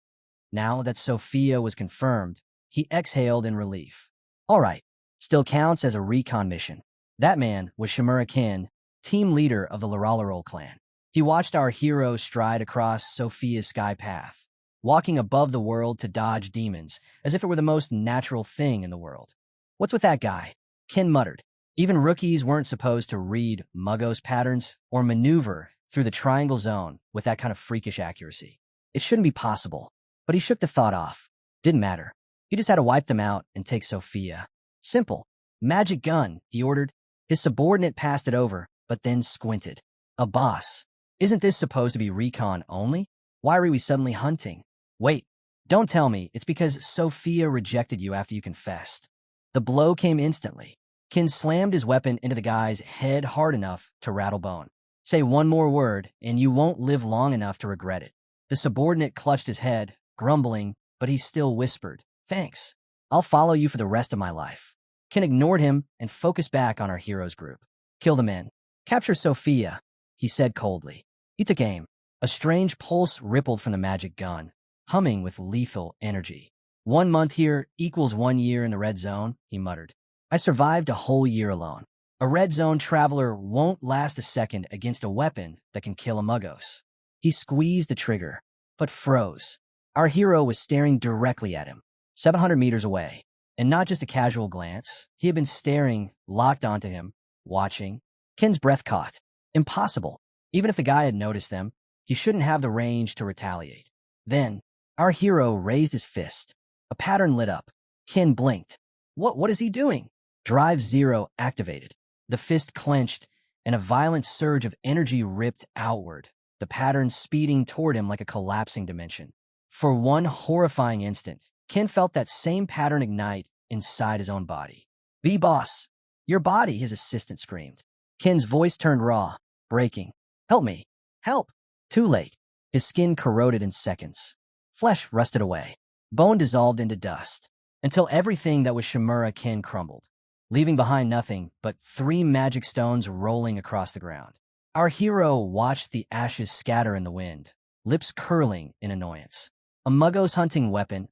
Now that Sophia was confirmed, he exhaled in relief. All right, still counts as a recon mission. That man was Shimura Kin, team leader of the Laralaroll clan. He watched our hero stride across Sophia's sky path, walking above the world to dodge demons as if it were the most natural thing in the world. What's with that guy? Kin muttered. Even rookies weren't supposed to read Mugos patterns or maneuver through the triangle zone with that kind of freakish accuracy. It shouldn't be possible, but he shook the thought off. Didn't matter. He just had to wipe them out and take Sophia. Simple. Magic gun, he ordered. His subordinate passed it over, but then squinted. A boss. Isn't this supposed to be recon only? Why are we suddenly hunting? Wait, don't tell me it's because Sophia rejected you after you confessed. The blow came instantly. Kin slammed his weapon into the guy's head hard enough to rattle bone. Say one more word, and you won't live long enough to regret it. The subordinate clutched his head, grumbling, but he still whispered, Thanks. I'll follow you for the rest of my life. Kin ignored him and focused back on our hero's group. Kill the men. Capture Sophia, he said coldly. He took aim. A strange pulse rippled from the magic gun, humming with lethal energy. 1 month here equals 1 year in the red zone, he muttered. I survived a whole year alone. A red zone traveler won't last a second against a weapon that can kill a Mugos. He squeezed the trigger, but froze. Our hero was staring directly at him, 700 meters away. And not just a casual glance. He had been staring, locked onto him, watching. Kin's breath caught. Impossible. Even if the guy had noticed them, he shouldn't have the range to retaliate. Then, our hero raised his fist. A pattern lit up. Kin blinked. What is he doing? Drive 0 activated. The fist clenched, and a violent surge of energy ripped outward, the pattern speeding toward him like a collapsing dimension. For one horrifying instant, Kin felt that same pattern ignite inside his own body. Be boss. Your body, his assistant screamed. Kin's voice turned raw, breaking. Help me. Help. Too late. His skin corroded in seconds. Flesh rusted away. Bone dissolved into dust, until everything that was Shimura Kin crumbled. leaving behind nothing but 3 magic stones rolling across the ground. Our hero watched the ashes scatter in the wind, lips curling in annoyance. A muggo's hunting weapon,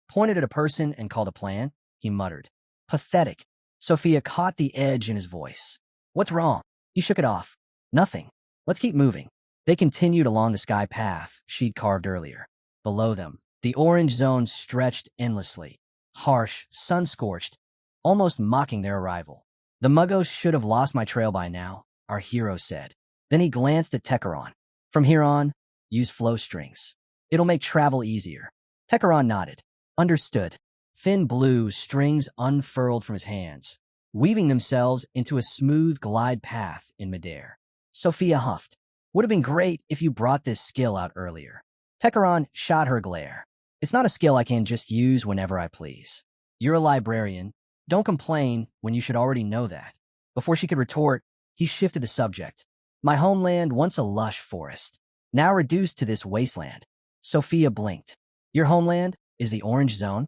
pointed at a person and called a plan, he muttered. Pathetic. Sophia caught the edge in his voice. What's wrong? He shook it off. Nothing. Let's keep moving. They continued along the sky path she'd carved earlier. Below them, the orange zone stretched endlessly, harsh, sun-scorched, almost mocking their arrival. The muggos should have lost my trail by now, our hero said. Then he glanced at Tekaron. From here on, use flow strings. It'll make travel easier. Tekaron nodded. Understood. Thin blue strings unfurled from his hands, weaving themselves into a smooth glide path in midair. Sophia huffed. Would have been great if you brought this skill out earlier. Tekaron shot her a glare. It's not a skill I can just use whenever I please. You're a librarian. Don't complain when you should already know that. Before she could retort, he shifted the subject. My homeland, once a lush forest, now reduced to this wasteland. Sophia blinked. Your homeland is the orange zone?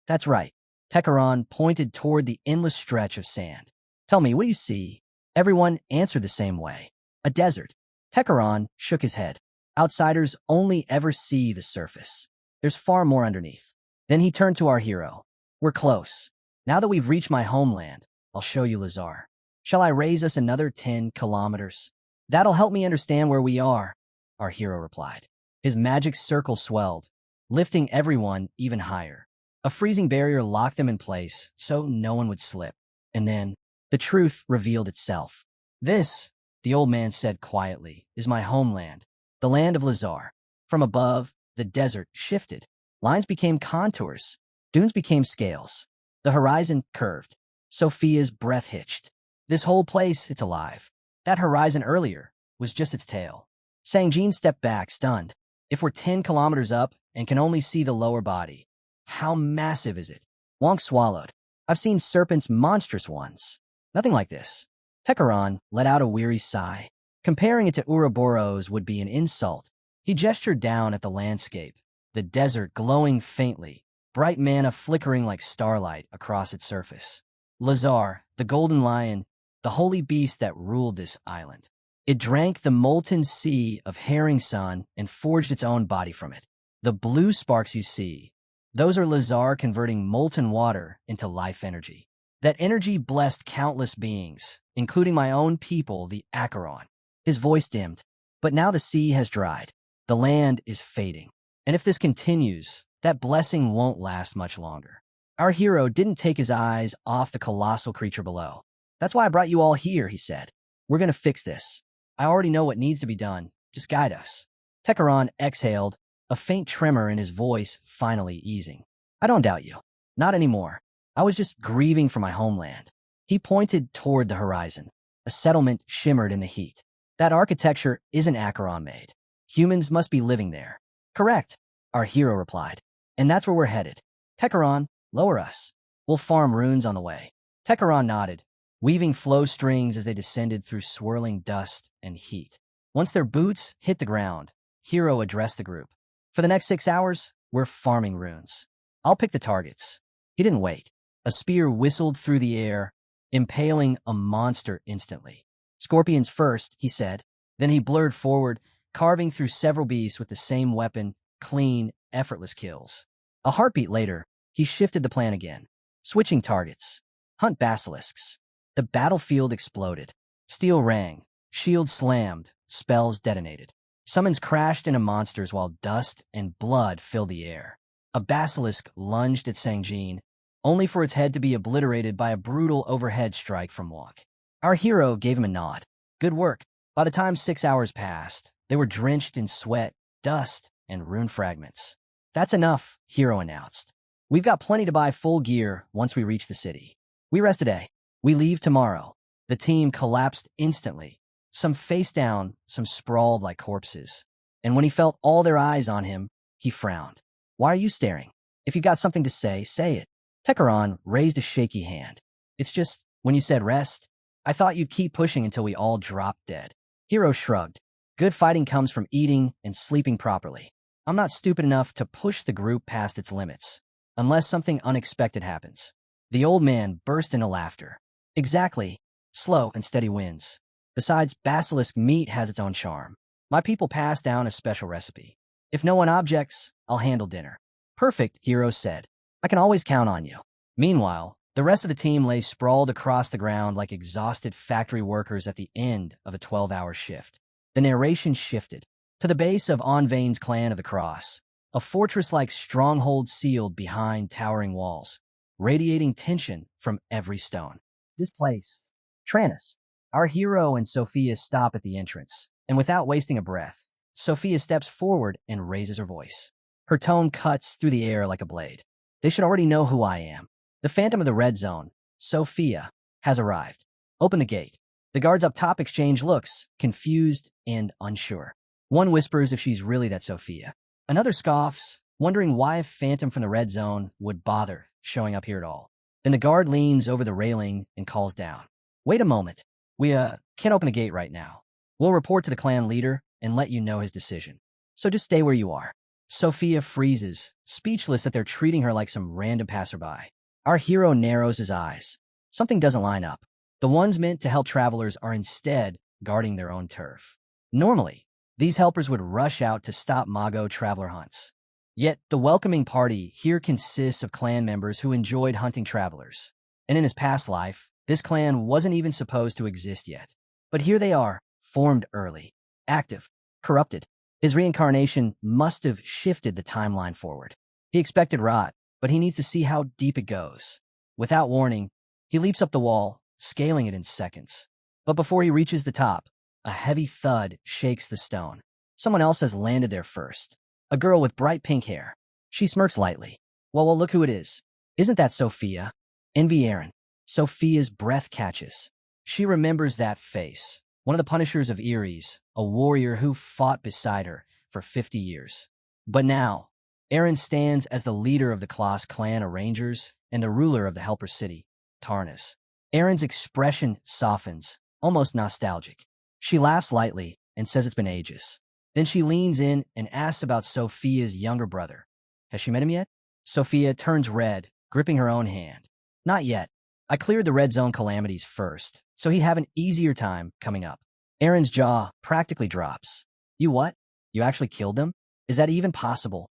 That's right. Tekaron pointed toward the endless stretch of sand. Tell me, what do you see? Everyone answered the same way. A desert. Tekaron shook his head. Outsiders only ever see the surface. There's far more underneath. Then he turned to our hero. We're close. Now that we've reached my homeland, I'll show you Lazar. Shall I raise us another 10 kilometers? That'll help me understand where we are, our hero replied. His magic circle swelled, lifting everyone even higher. A freezing barrier locked them in place so no one would slip. And then, the truth revealed itself. This, the old man said quietly, is my homeland, the land of Lazar. From above, the desert shifted. Lines became contours. Dunes became scales. The horizon curved. Sophia's breath hitched. This whole place, it's alive. That horizon earlier was just its tail. Sangjin stepped back, stunned. If we're 10 kilometers up and can only see the lower body, how massive is it? Wonk swallowed. I've seen serpents, monstrous ones. Nothing like this. Tekaron let out a weary sigh. Comparing it to Ouroboros would be an insult. He gestured down at the landscape, the desert glowing faintly, bright mana flickering like starlight across its surface. Lazar, the golden lion, the holy beast that ruled this island. It drank the molten sea of herring sun and forged its own body from it. The blue sparks you see, those are Lazar converting molten water into life energy. That energy blessed countless beings, including my own people, the Acheron. His voice dimmed. But now the sea has dried. The land is fading. And if this continues, that blessing won't last much longer. Our hero didn't take his eyes off the colossal creature below. That's why I brought you all here, he said. We're going to fix this. I already know what needs to be done. Just guide us. Tekaron exhaled, a faint tremor in his voice finally easing. I don't doubt you. Not anymore. I was just grieving for my homeland. He pointed toward the horizon. A settlement shimmered in the heat. That architecture isn't Acheron-made. Humans must be living there. Correct, our hero replied. And that's where we're headed. Tekaron, lower us. We'll farm runes on the way. Tekaron nodded, weaving flow strings as they descended through swirling dust and heat. Once their boots hit the ground, Hero addressed the group. For the next 6 hours, we're farming runes. I'll pick the targets. He didn't wait. A spear whistled through the air, impaling a monster instantly. Scorpions first, he said. Then he blurred forward, carving through several beasts with the same weapon, clean, effortless kills. A heartbeat later, he shifted the plan again. Switching targets. Hunt basilisks. The battlefield exploded. Steel rang. Shields slammed. Spells detonated. Summons crashed into monsters while dust and blood filled the air. A basilisk lunged at Sangjin, only for its head to be obliterated by a brutal overhead strike from Wok. Our hero gave him a nod. Good work. By the time 6 hours passed, they were drenched in sweat, dust, and rune fragments. That's enough, Hero announced. We've got plenty to buy full gear once we reach the city. We rest today. We leave tomorrow. The team collapsed instantly. Some face down, some sprawled like corpses. And when he felt all their eyes on him, he frowned. Why are you staring? If you got something to say it. Tekaron raised a shaky hand. It's just, when you said rest, I thought you'd keep pushing until we all dropped dead. Hero shrugged. Good fighting comes from eating and sleeping properly. I'm not stupid enough to push the group past its limits, unless something unexpected happens. The old man burst into laughter. Exactly. Slow and steady wins. Besides, basilisk meat has its own charm. My people pass down a special recipe. If no one objects, I'll handle dinner. Perfect, Hero said. I can always count on you. Meanwhile, the rest of the team lay sprawled across the ground like exhausted factory workers at the end of a 12-hour shift. The narration shifted to the base of Onvain's clan of the Cross, a fortress-like stronghold sealed behind towering walls, radiating tension from every stone. This place, Tranus. Our hero and Sophia stop at the entrance, and without wasting a breath, Sophia steps forward and raises her voice. Her tone cuts through the air like a blade. They should already know who I am. The Phantom of the Red Zone, Sophia, has arrived. Open the gate. The guards up top exchange looks, confused and unsure. One whispers if she's really that Sophia. Another scoffs, wondering why a Phantom from the Red Zone would bother showing up here at all. Then the guard leans over the railing and calls down. Wait a moment. We, can't open the gate right now. We'll report to the clan leader and let you know his decision. So just stay where you are. Sophia freezes, speechless that they're treating her like some random passerby. Our hero narrows his eyes. Something doesn't line up. The ones meant to help travelers are instead guarding their own turf. Normally, these helpers would rush out to stop Mago traveler hunts. Yet, the welcoming party here consists of clan members who enjoyed hunting travelers. And in his past life, this clan wasn't even supposed to exist yet. But here they are, formed early, active, corrupted. His reincarnation must have shifted the timeline forward. He expected rot, but he needs to see how deep it goes. Without warning, he leaps up the wall, scaling it in seconds. But before he reaches the top, a heavy thud shakes the stone. Someone else has landed there first. A girl with bright pink hair. She smirks lightly. Well, look who it is. Isn't that Sophia? Envy Aaron. Sophia's breath catches. She remembers that face. One of the Punishers of Eries, a warrior who fought beside her for 50 years. But now, Aaron stands as the leader of the Klaus clan of Rangers and the ruler of the Helper City, Tarnus. Aaron's expression softens, almost nostalgic. She laughs lightly and says it's been ages. Then she leans in and asks about Sophia's younger brother. Has she met him yet? Sophia turns red, gripping her own hand. Not yet. I cleared the red zone calamities first, so he'd have an easier time coming up. Aaron's jaw practically drops. You what? You actually killed them? Is that even possible?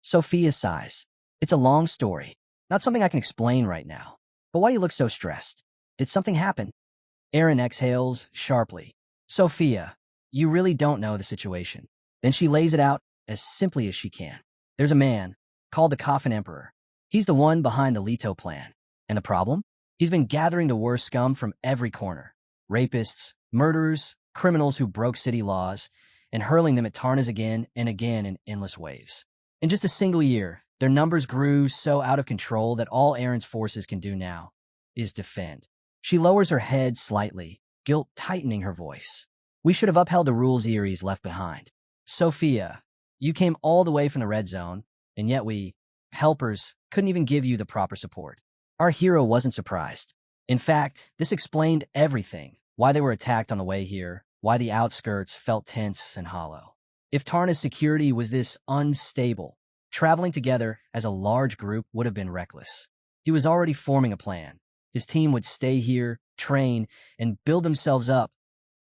Sophia sighs. It's a long story. Not something I can explain right now. But why do you look so stressed? Did something happen? Aaron exhales sharply. Sophia, you really don't know the situation. Then she lays it out as simply as she can. There's a man called the Coffin Emperor. He's the one behind the Leto plan. And the problem? He's been gathering the worst scum from every corner. Rapists, murderers, criminals who broke city laws, and hurling them at Tarnas again and again in endless waves. In just a single year, their numbers grew so out of control that all Aaron's forces can do now is defend. She lowers her head slightly, guilt tightening her voice. We should have upheld the rules Erie's left behind. Sophia, you came all the way from the red zone, and yet we, helpers, couldn't even give you the proper support. Our hero wasn't surprised. In fact, this explained everything. Why they were attacked on the way here, why the outskirts felt tense and hollow. If Tarna's security was this unstable, traveling together as a large group would have been reckless. He was already forming a plan. His team would stay here, train, and build themselves up,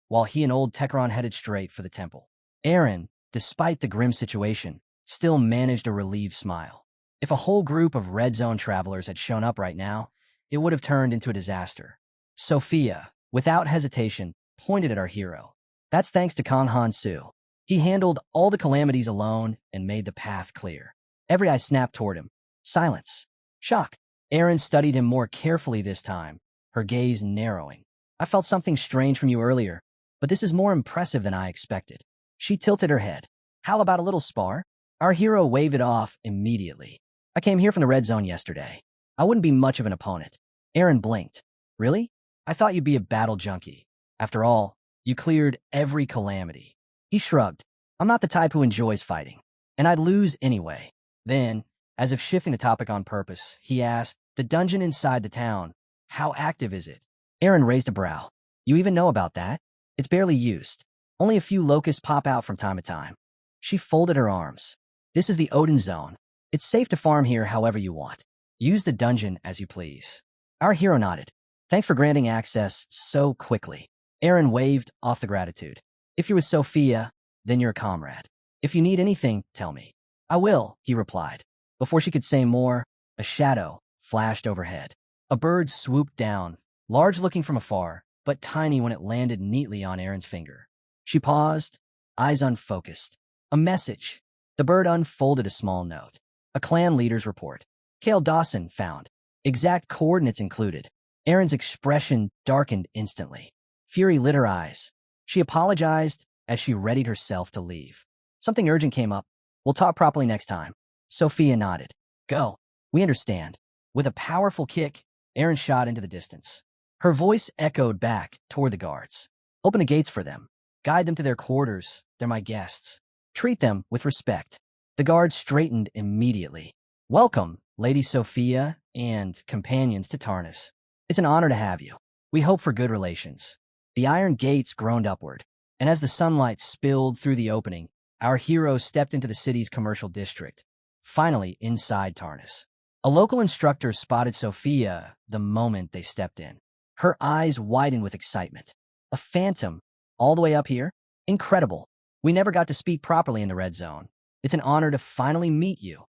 while he and old Tekron headed straight for the temple. Aaron, despite the grim situation, still managed a relieved smile. If a whole group of red zone travelers had shown up right now, it would have turned into a disaster. Sophia, without hesitation, pointed at our hero. That's thanks to Kang Han-soo. He handled all the calamities alone and made the path clear. Every eye snapped toward him. Silence. Shock. Aaron studied him more carefully this time, her gaze narrowing. I felt something strange from you earlier, but this is more impressive than I expected. She tilted her head. How about a little spar? Our hero waved it off immediately. I came here from the red zone yesterday. I wouldn't be much of an opponent. Aaron blinked. Really? I thought you'd be a battle junkie. After all, you cleared every calamity. He shrugged. I'm not the type who enjoys fighting, and I'd lose anyway. Then, as if shifting the topic on purpose, he asked, the dungeon inside the town, how active is it? Aaron raised a brow. You even know about that? It's barely used. Only a few locusts pop out from time to time. She folded her arms. This is the Odin Zone. It's safe to farm here however you want. Use the dungeon as you please. Our hero nodded. Thanks for granting access so quickly. Aaron waved off the gratitude. If you're with Sophia, then you're a comrade. If you need anything, tell me. I will, he replied. Before she could say more, a shadow flashed overhead. A bird swooped down, large looking from afar, but tiny when it landed neatly on Aaron's finger. She paused, eyes unfocused. A message. The bird unfolded a small note. A clan leader's report. Kale Dawson found. Exact coordinates included. Aaron's expression darkened instantly. Fury lit her eyes. She apologized as she readied herself to leave. Something urgent came up. We'll talk properly next time. Sophia nodded. Go. We understand. With a powerful kick, Aaron shot into the distance. Her voice echoed back toward the guards. Open the gates for them. Guide them to their quarters. They're my guests. Treat them with respect. The guards straightened immediately. Welcome, Lady Sophia and companions to Tarnus. It's an honor to have you. We hope for good relations. The iron gates groaned upward, and as the sunlight spilled through the opening, our hero stepped into the city's commercial district, finally inside Tarnus. A local instructor spotted Sophia the moment they stepped in. Her eyes widened with excitement. A phantom, all the way up here? Incredible. We never got to speak properly in the red zone. It's an honor to finally meet you.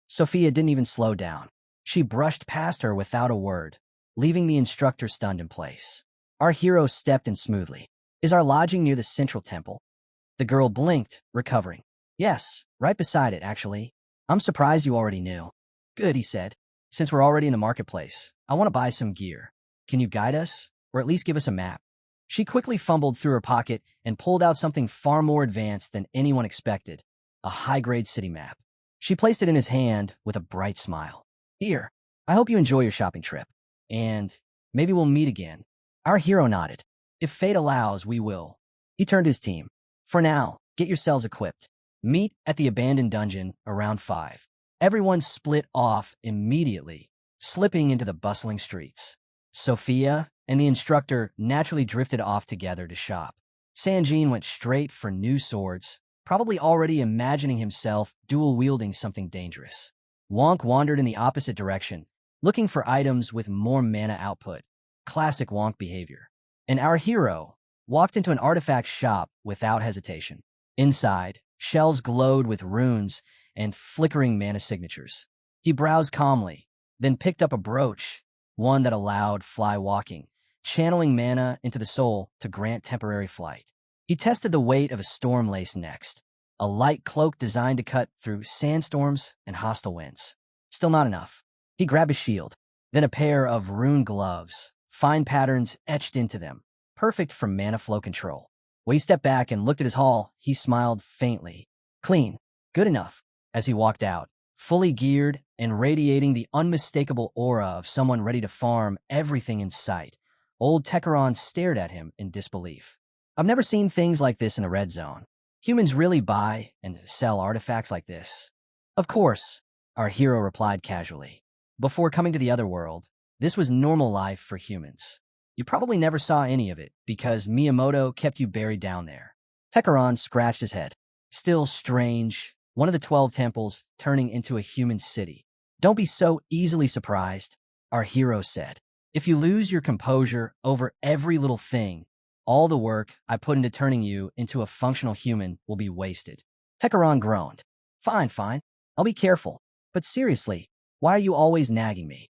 Sophia didn't even slow down. She brushed past her without a word, leaving the instructor stunned in place. Our hero stepped in smoothly. Is our lodging near the central temple? The girl blinked, recovering. Yes, right beside it, actually. I'm surprised you already knew. Good, he said. Since we're already in the marketplace, I want to buy some gear. Can you guide us, or at least give us a map? She quickly fumbled through her pocket and pulled out something far more advanced than anyone expected, a high-grade city map. She placed it in his hand with a bright smile. Here, I hope you enjoy your shopping trip. And maybe we'll meet again. Our hero nodded. If fate allows, we will. He turned to his team. For now, get yourselves equipped. Meet at the abandoned dungeon around 5. Everyone split off immediately, slipping into the bustling streets. Sophia and the instructor naturally drifted off together to shop. Sanjin went straight for new swords, probably already imagining himself dual-wielding something dangerous. Wonk wandered in the opposite direction, looking for items with more mana output. Classic Wonk behavior. And our hero walked into an artifact shop without hesitation. Inside, shelves glowed with runes and flickering mana signatures. He browsed calmly, then picked up a brooch, one that allowed fly walking, channeling mana into the soul to grant temporary flight. He tested the weight of a storm lace next, a light cloak designed to cut through sandstorms and hostile winds. Still not enough. He grabbed a shield, then a pair of rune gloves, fine patterns etched into them, perfect for mana flow control. When he stepped back and looked at his haul, he smiled faintly. Clean. Good enough. As he walked out, fully geared and radiating the unmistakable aura of someone ready to farm everything in sight, old Techeron stared at him in disbelief. I've never seen things like this in a red zone. Humans really buy and sell artifacts like this? Of course, our hero replied casually. Before coming to the other world, this was normal life for humans. You probably never saw any of it because Miiamoto kept you buried down there. Techeron scratched his head. Still strange, one of the 12 temples turning into a human city. Don't be so easily surprised, our hero said. If you lose your composure over every little thing, all the work I put into turning you into a functional human will be wasted. Techeron groaned. Fine, fine. I'll be careful. But seriously, why are you always nagging me?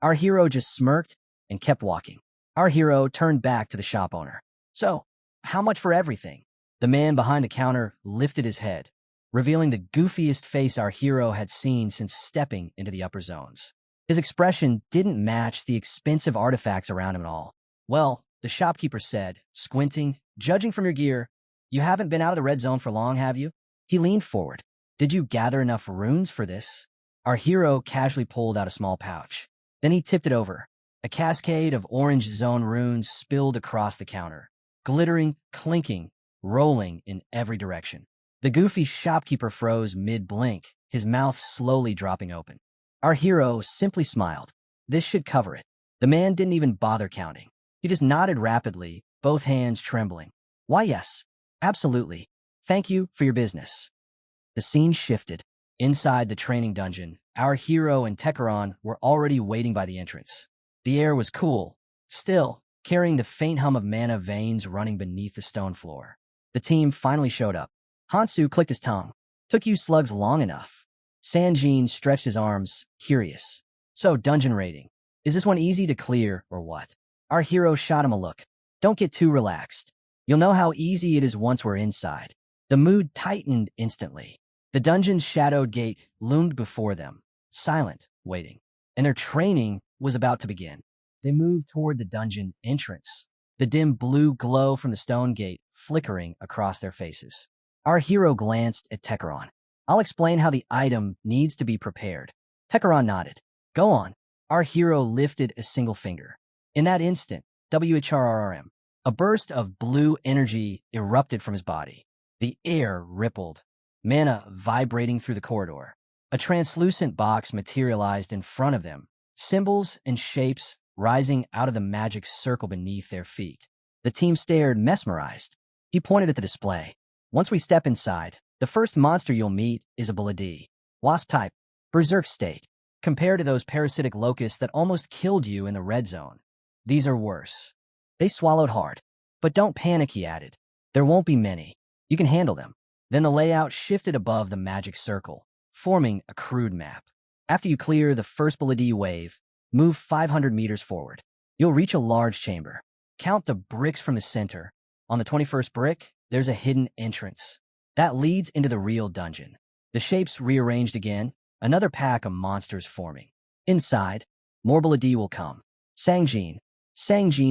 Our hero just smirked and kept walking. Our hero turned back to the shop owner. So, how much for everything? The man behind the counter lifted his head, revealing the goofiest face our hero had seen since stepping into the upper zones. His expression didn't match the expensive artifacts around him at all. Well, the shopkeeper said, squinting, judging from your gear, you haven't been out of the red zone for long, have you? He leaned forward. Did you gather enough runes for this? Our hero casually pulled out a small pouch. Then he tipped it over. A cascade of orange zone runes spilled across the counter, glittering, clinking, rolling in every direction. The goofy shopkeeper froze mid-blink, his mouth slowly dropping open. Our hero simply smiled. This should cover it. The man didn't even bother counting. He just nodded rapidly, both hands trembling. Why, yes. Absolutely. Thank you for your business. The scene shifted. Inside the training dungeon, our hero and Techeron were already waiting by the entrance. The air was cool, still carrying the faint hum of mana veins running beneath the stone floor. The team finally showed up. Hansu clicked his tongue. Took you slugs long enough. Sanjin stretched his arms, curious. So, dungeon raiding. Is this one easy to clear, or what? Our hero shot him a look. Don't get too relaxed. You'll know how easy it is once we're inside. The mood tightened instantly. The dungeon's shadowed gate loomed before them, silent, waiting. And their training was about to begin. They moved toward the dungeon entrance, the dim blue glow from the stone gate flickering across their faces. Our hero glanced at Tekeron. I'll explain how the item needs to be prepared. Tekeron nodded. Go on. Our hero lifted a single finger. In that instant, WHRRM, a burst of blue energy erupted from his body. The air rippled, mana vibrating through the corridor. A translucent box materialized in front of them, symbols and shapes rising out of the magic circle beneath their feet. The team stared, mesmerized. He pointed at the display. Once we step inside, the first monster you'll meet is a Buladi. Wasp type, berserk state. Compared to those parasitic locusts that almost killed you in the red zone, these are worse. They swallowed hard. But don't panic, he added. There won't be many. You can handle them. Then the layout shifted above the magic circle, forming a crude map. After you clear the first Buladi wave, move 500 meters forward. You'll reach a large chamber. Count the bricks from the center. On the 21st brick, there's a hidden entrance. That leads into the real dungeon. The shapes rearranged again, another pack of monsters forming. Inside, more Buladi will come. Sanjin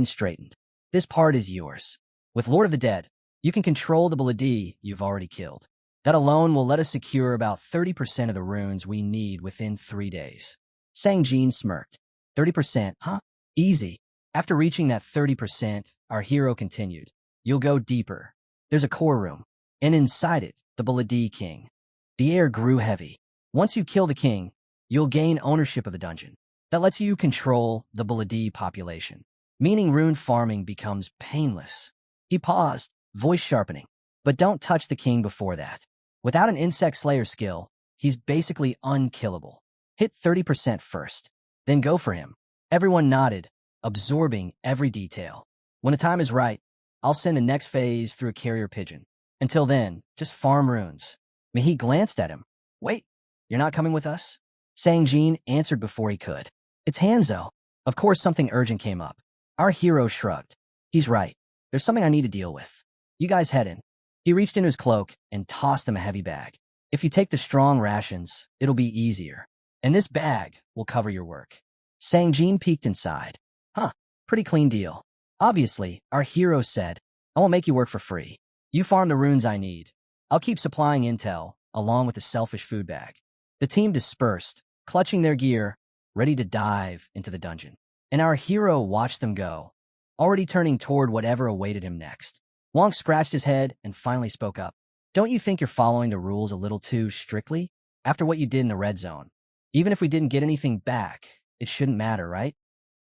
straightened. This part is yours. With Lord of the Dead, you can control the Buladi you've already killed. That alone will let us secure about 30% of the runes we need within 3 days. Sanjin smirked. 30%, huh? Easy. After reaching that 30%, our hero continued. You'll go deeper. There's a core room, and inside it, the Buladi King. The air grew heavy. Once you kill the king, you'll gain ownership of the dungeon. That lets you control the Buladi population, meaning rune farming becomes painless. He paused, voice sharpening. But don't touch the king before that. Without an insect slayer skill, he's basically unkillable. Hit 30% first, then go for him. Everyone nodded, absorbing every detail. When the time is right, I'll send the next phase through a carrier pigeon. Until then, just farm runes. Mihi glanced at him. Wait, you're not coming with us? Sanjin answered before he could. It's Hanzo. Of course something urgent came up. Our hero shrugged. He's right. There's something I need to deal with. You guys head in. He reached into his cloak and tossed them a heavy bag. If you take the strong rations, it'll be easier. And this bag will cover your work. Sanjin peeked inside. Huh, pretty clean deal. Obviously, our hero said, I won't make you work for free. You farm the runes I need. I'll keep supplying intel, along with the selfish food bag. The team dispersed, clutching their gear, ready to dive into the dungeon. And our hero watched them go, already turning toward whatever awaited him next. Wong scratched his head and finally spoke up. Don't you think you're following the rules a little too strictly? After what you did in the red zone. Even if we didn't get anything back, it shouldn't matter, right?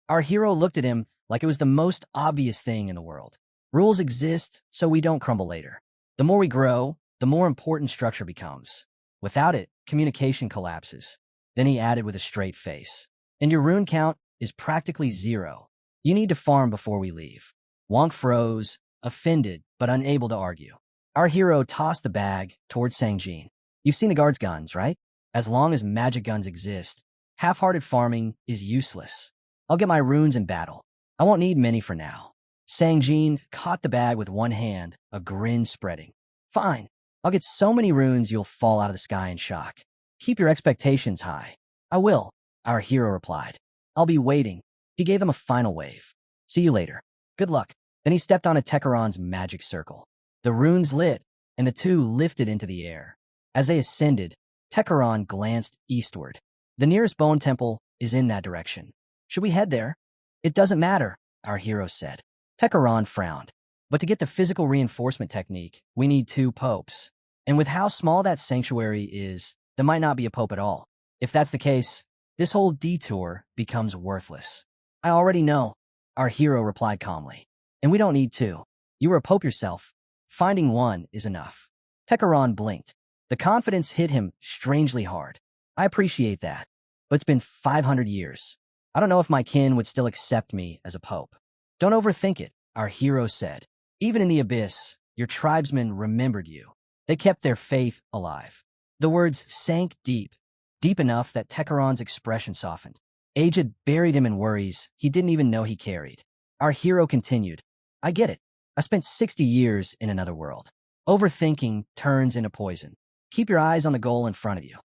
Our hero looked at him like it was the most obvious thing in the world. Rules exist so we don't crumble later. The more we grow, the more important structure becomes. Without it, communication collapses. Then he added with a straight face. And your rune count is practically 0. You need to farm before we leave. Wong froze, offended but unable to argue. Our hero tossed the bag towards Sanjin. You've seen the guards' guns, right? As long as magic guns exist, half-hearted farming is useless. I'll get my runes in battle. I won't need many for now. Sanjin caught the bag with one hand, a grin spreading. Fine. I'll get so many runes you'll fall out of the sky in shock. Keep your expectations high. I will, our hero replied. I'll be waiting. He gave them a final wave. See you later. Good luck. Then he stepped onto Tekeron's magic circle. The runes lit, and the two lifted into the air. As they ascended, Tekeron glanced eastward. The nearest bone temple is in that direction. Should we head there? It doesn't matter, our hero said. Tekeron frowned. But to get the physical reinforcement technique, we need 2 popes. And with how small that sanctuary is, there might not be a pope at all. If that's the case, this whole detour becomes worthless. I already know, our hero replied calmly. And we don't need 2. You were a pope yourself. Finding one is enough. Tekeron blinked. The confidence hit him strangely hard. I appreciate that. But it's been 500 years. I don't know if my kin would still accept me as a pope. Don't overthink it, our hero said. Even in the abyss, your tribesmen remembered you. They kept their faith alive. The words sank deep, deep enough that Tekeron's expression softened. Age had buried him in worries he didn't even know he carried. Our hero continued, I get it. I spent 60 years in another world. Overthinking turns into poison. Keep your eyes on the goal in front of you.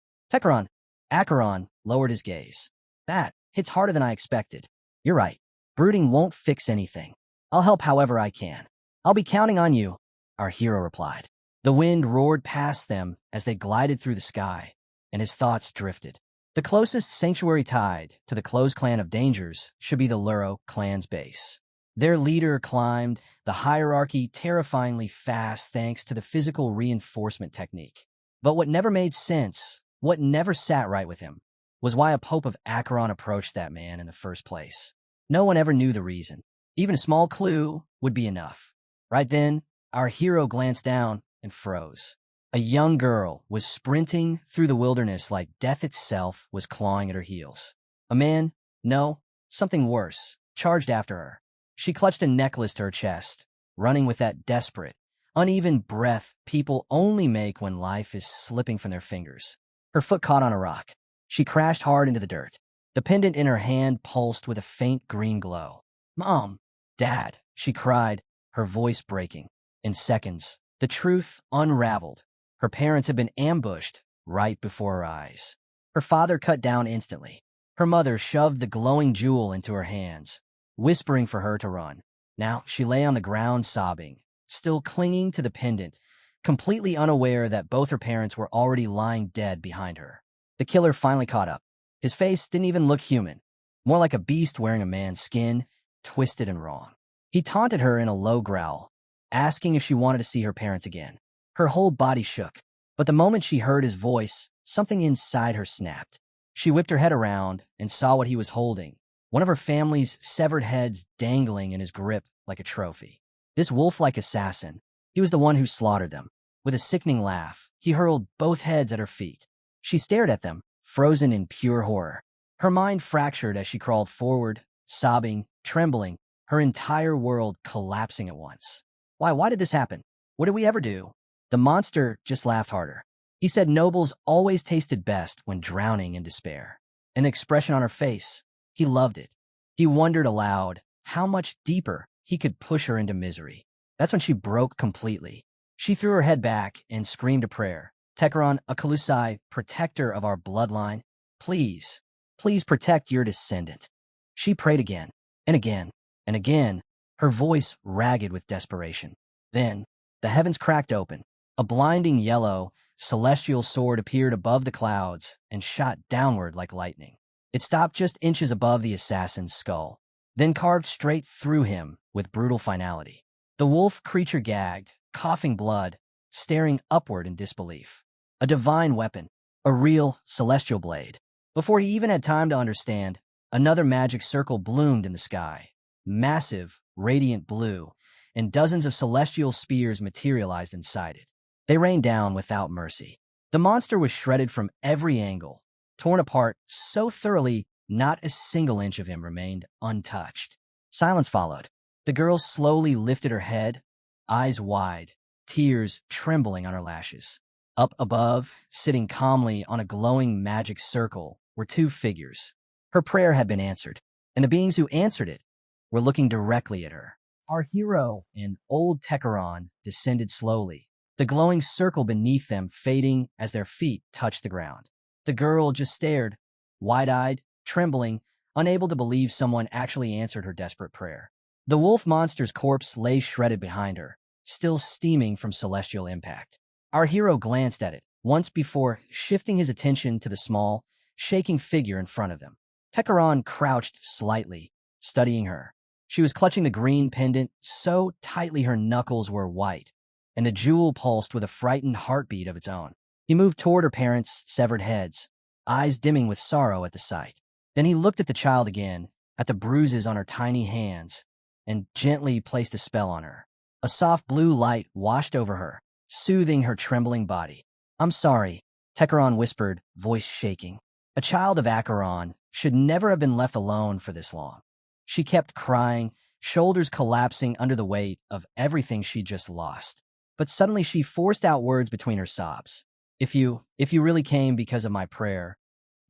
Acheron lowered his gaze. That hits harder than I expected. You're right. Brooding won't fix anything. I'll help however I can. I'll be counting on you, our hero replied. The wind roared past them as they glided through the sky, and his thoughts drifted. The closest sanctuary tied to the closed clan of dangers should be the Luro clan's base. Their leader climbed the hierarchy terrifyingly fast thanks to the physical reinforcement technique. But what never made sense, what never sat right with him, was why a Pope of Acheron approached that man in the first place. No one ever knew the reason. Even a small clue would be enough. Right then, our hero glanced down and froze. A young girl was sprinting through the wilderness like death itself was clawing at her heels. A man, no, something worse, charged after her. She clutched a necklace to her chest, running with that desperate, uneven breath people only make when life is slipping from their fingers. Her foot caught on a rock. She crashed hard into the dirt. The pendant in her hand pulsed with a faint green glow. Mom! Dad! She cried, her voice breaking. In seconds, the truth unraveled. Her parents had been ambushed right before her eyes. Her father cut down instantly. Her mother shoved the glowing jewel into her hands, whispering for her to run. Now she lay on the ground sobbing, still clinging to the pendant, completely unaware that both her parents were already lying dead behind her. The killer finally caught up. His face didn't even look human, more like a beast wearing a man's skin, twisted and wrong. He taunted her in a low growl, asking if she wanted to see her parents again. Her whole body shook, but the moment she heard his voice, something inside her snapped. She whipped her head around and saw what he was holding, one of her family's severed heads dangling in his grip like a trophy. This wolf-like assassin, he was the one who slaughtered them. With a sickening laugh, he hurled both heads at her feet. She stared at them, frozen in pure horror. Her mind fractured as she crawled forward, sobbing, trembling, her entire world collapsing at once. Why did this happen? What did we ever do? The monster just laughed harder. He said nobles always tasted best when drowning in despair. And the expression on her face, he loved it. He wondered aloud how much deeper he could push her into misery. That's when she broke completely. She threw her head back and screamed a prayer. Tekeron, Akalusai, protector of our bloodline, please protect your descendant. She prayed again, and again, and again, her voice ragged with desperation. Then, the heavens cracked open. A blinding yellow, celestial sword appeared above the clouds and shot downward like lightning. It stopped just inches above the assassin's skull, then carved straight through him with brutal finality. The wolf creature gagged, coughing blood, staring upward in disbelief. A divine weapon, a real celestial blade. Before he even had time to understand, another magic circle bloomed in the sky. Massive, radiant blue, and dozens of celestial spears materialized inside it. They rained down without mercy. The monster was shredded from every angle, torn apart so thoroughly not a single inch of him remained untouched. Silence followed. The girl slowly lifted her head, eyes wide, tears trembling on her lashes. Up above, sitting calmly on a glowing magic circle, were two figures. Her prayer had been answered, and the beings who answered it were looking directly at her. Our hero and old Tekeron descended slowly, the glowing circle beneath them fading as their feet touched the ground. The girl just stared, wide-eyed, trembling, unable to believe someone actually answered her desperate prayer. The wolf monster's corpse lay shredded behind her, still steaming from celestial impact. Our hero glanced at it, once before shifting his attention to the small, shaking figure in front of them. Tekeron crouched slightly, studying her. She was clutching the green pendant so tightly her knuckles were white, and the jewel pulsed with a frightened heartbeat of its own. He moved toward her parents' severed heads, eyes dimming with sorrow at the sight. Then he looked at the child again, at the bruises on her tiny hands, and gently placed a spell on her. A soft blue light washed over her, soothing her trembling body. I'm sorry, Tekeron whispered, voice shaking. A child of Acheron should never have been left alone for this long. She kept crying, shoulders collapsing under the weight of everything she'd just lost. But suddenly she forced out words between her sobs. If you really came because of my prayer,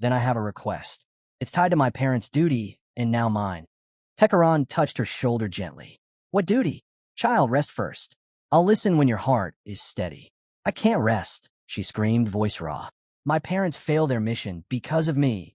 then I have a request. It's tied to my parents' duty and now mine. Tekaran touched her shoulder gently. What duty? Child, rest first. I'll listen when your heart is steady. I can't rest, she screamed, voice raw. My parents failed their mission because of me.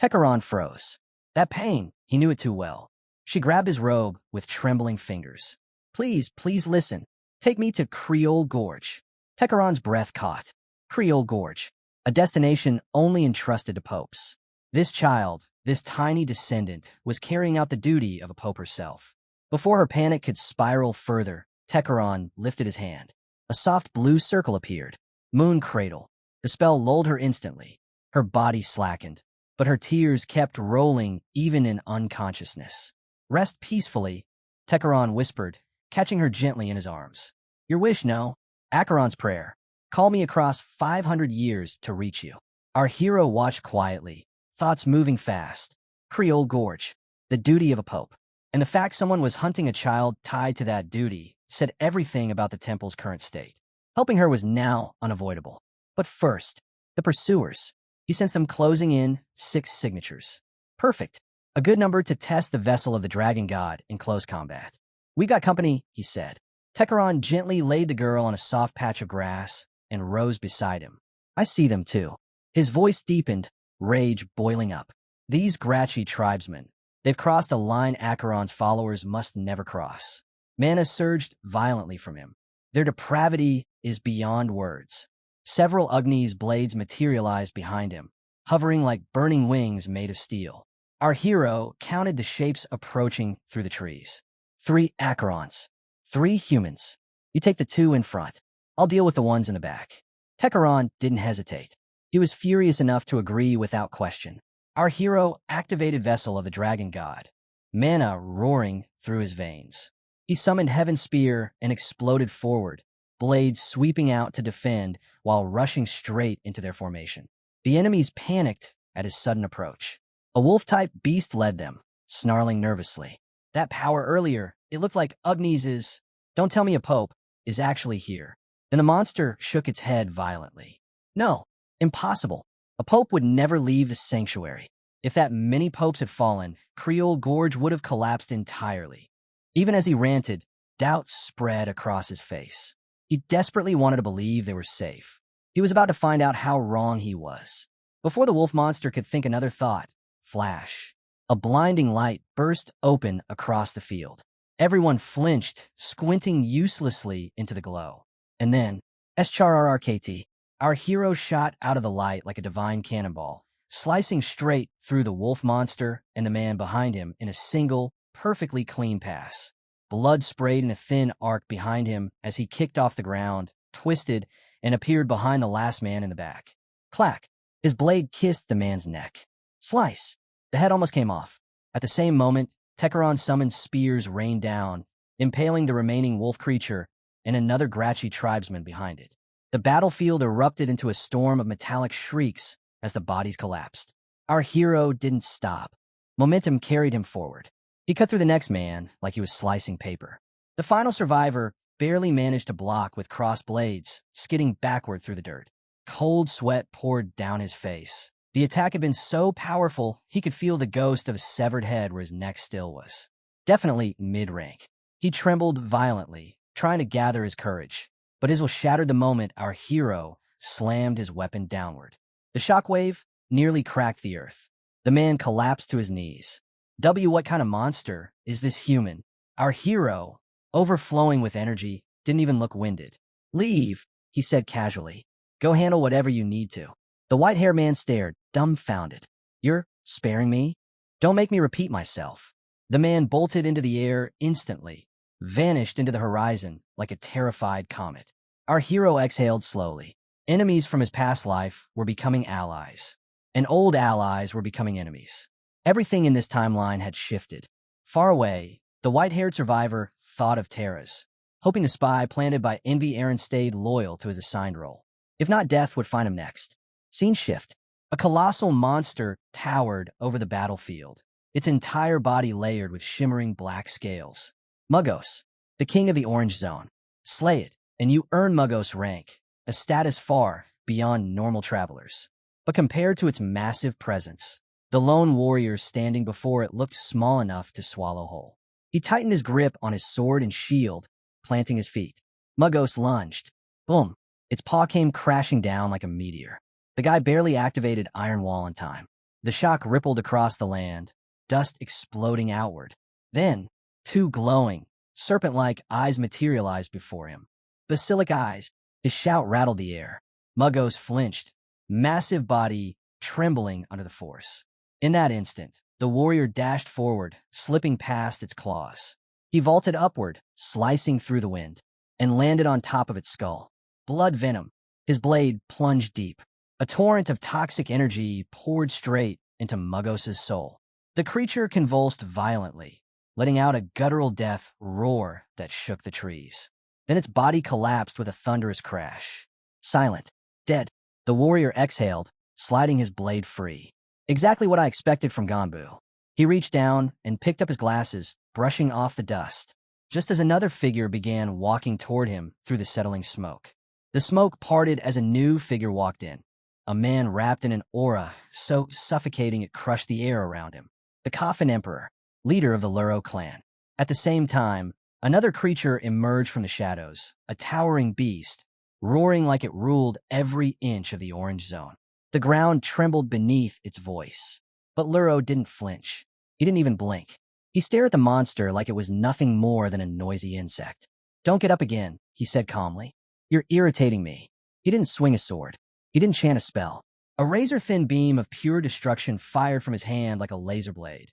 Tekaran froze. That pain, he knew it too well. She grabbed his robe with trembling fingers. Please, please listen. Take me to Creole Gorge. Tekaran's breath caught. Creole Gorge, a destination only entrusted to popes. This child, this tiny descendant, was carrying out the duty of a pope herself. Before her panic could spiral further, Tekaran lifted his hand. A soft blue circle appeared. Moon Cradle. The spell lulled her instantly. Her body slackened, but her tears kept rolling even in unconsciousness. Rest peacefully, Tekaran whispered, catching her gently in his arms. Your wish, no. Acheron's prayer. Call me across 500 years to reach you. Our hero watched quietly, thoughts moving fast. Creole Gorge, the duty of a pope. And the fact someone was hunting a child tied to that duty said everything about the temple's current state. Helping her was now unavoidable. But first, the pursuers. He sensed them closing in, 6 signatures. Perfect. A good number to test the vessel of the dragon god in close combat. We got company, he said. Tekaran gently laid the girl on a soft patch of grass and rose beside him. I see them too. His voice deepened, rage boiling up. These Grachi tribesmen, they've crossed a line Acheron's followers must never cross. Mana surged violently from him. Their depravity is beyond words. Several Agni's blades materialized behind him, hovering like burning wings made of steel. Our hero counted the shapes approaching through the trees. 3 Acherons. 3 humans. You take the 2 in front. I'll deal with the ones in the back. Tekaran didn't hesitate. He was furious enough to agree without question. Our hero activated Vessel of the Dragon God, mana roaring through his veins. He summoned Heaven's Spear and exploded forward, blades sweeping out to defend while rushing straight into their formation. The enemies panicked at his sudden approach. A wolf-type beast led them, snarling nervously. That power earlier, it looked like Ugni's don't tell me a pope is actually here. Then the monster shook its head violently. No, impossible. A pope would never leave the sanctuary. If that many popes had fallen, Creole Gorge would have collapsed entirely. Even as he ranted, doubt spread across his face. He desperately wanted to believe they were safe. He was about to find out how wrong he was. Before the wolf monster could think another thought, flash. A blinding light burst open across the field. Everyone flinched, squinting uselessly into the glow. And then, SRRRKT, our hero shot out of the light like a divine cannonball, slicing straight through the wolf monster and the man behind him in a single, perfectly clean pass. Blood sprayed in a thin arc behind him as he kicked off the ground, twisted, and appeared behind the last man in the back. Clack! His blade kissed the man's neck. Slice! The head almost came off. At the same moment, Tekaran summoned spears rained down, impaling the remaining wolf creature and another Grachi tribesman behind it. The battlefield erupted into a storm of metallic shrieks as the bodies collapsed. Our hero didn't stop. Momentum carried him forward. He cut through the next man like he was slicing paper. The final survivor barely managed to block with crossed blades, skidding backward through the dirt. Cold sweat poured down his face. The attack had been so powerful, he could feel the ghost of a severed head where his neck still was. Definitely mid-rank. He trembled violently, trying to gather his courage. But his will shattered the moment our hero slammed his weapon downward. The shockwave nearly cracked the earth. The man collapsed to his knees. What kind of monster is this human? Our hero, overflowing with energy, didn't even look winded. Leave, he said casually. Go handle whatever you need to. The white-haired man stared, dumbfounded. You're sparing me? Don't make me repeat myself. The man bolted into the air instantly, vanished into the horizon like a terrified comet. Our hero exhaled slowly. Enemies from his past life were becoming allies, and old allies were becoming enemies. Everything in this timeline had shifted. Far away, the white-haired survivor thought of Terra's, hoping the spy planted by Envy Aaron stayed loyal to his assigned role. If not, death would find him next. Scene shift. A colossal monster towered over the battlefield, its entire body layered with shimmering black scales. Muggos, the king of the Orange Zone. Slay it, and you earn Muggos rank, a status far beyond normal travelers. But compared to its massive presence, the lone warrior standing before it looked small enough to swallow whole. He tightened his grip on his sword and shield, planting his feet. Muggos lunged. Boom! Its paw came crashing down like a meteor. The guy barely activated Iron Wall in time. The shock rippled across the land, dust exploding outward. Then, two glowing, serpent-like eyes materialized before him. Basilic eyes. His shout rattled the air. Muggos flinched, massive body trembling under the force. In that instant, the warrior dashed forward, slipping past its claws. He vaulted upward, slicing through the wind, and landed on top of its skull. Blood venom. His blade plunged deep. A torrent of toxic energy poured straight into Muggos' soul. The creature convulsed violently, letting out a guttural death roar that shook the trees. Then its body collapsed with a thunderous crash. Silent, dead, the warrior exhaled, sliding his blade free. Exactly what I expected from Ganbu. He reached down and picked up his glasses, brushing off the dust, just as another figure began walking toward him through the settling smoke. The smoke parted as a new figure walked in. A man wrapped in an aura, so suffocating it crushed the air around him. The Coffin Emperor, leader of the Luro clan. At the same time, another creature emerged from the shadows, a towering beast, roaring like it ruled every inch of the Orange Zone. The ground trembled beneath its voice. But Luro didn't flinch. He didn't even blink. He stared at the monster like it was nothing more than a noisy insect. "Don't get up again," he said calmly. "You're irritating me." He didn't swing a sword. He didn't chant a spell. A razor-thin beam of pure destruction fired from his hand like a laser blade.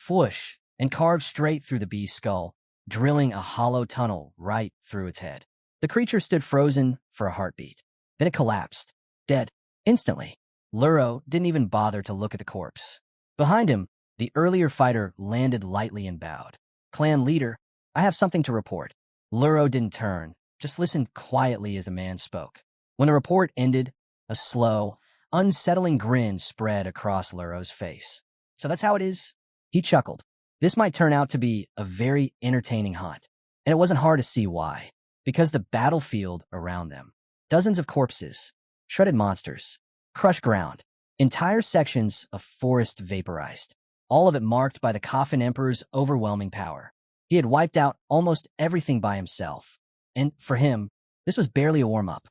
Whoosh, and carved straight through the beast's skull, drilling a hollow tunnel right through its head. The creature stood frozen for a heartbeat. Then it collapsed, dead, instantly. Luro didn't even bother to look at the corpse. Behind him, the earlier fighter landed lightly and bowed. "Clan leader, I have something to report." Luro didn't turn, just listened quietly as the man spoke. When the report ended, a slow, unsettling grin spread across Luro's face. "So that's how it is?" He chuckled. This might turn out to be a very entertaining hunt, and it wasn't hard to see why. Because the battlefield around them. Dozens of corpses, shredded monsters, crushed ground, entire sections of forest vaporized, all of it marked by the Coffin Emperor's overwhelming power. He had wiped out almost everything by himself, and for him, this was barely a warm-up.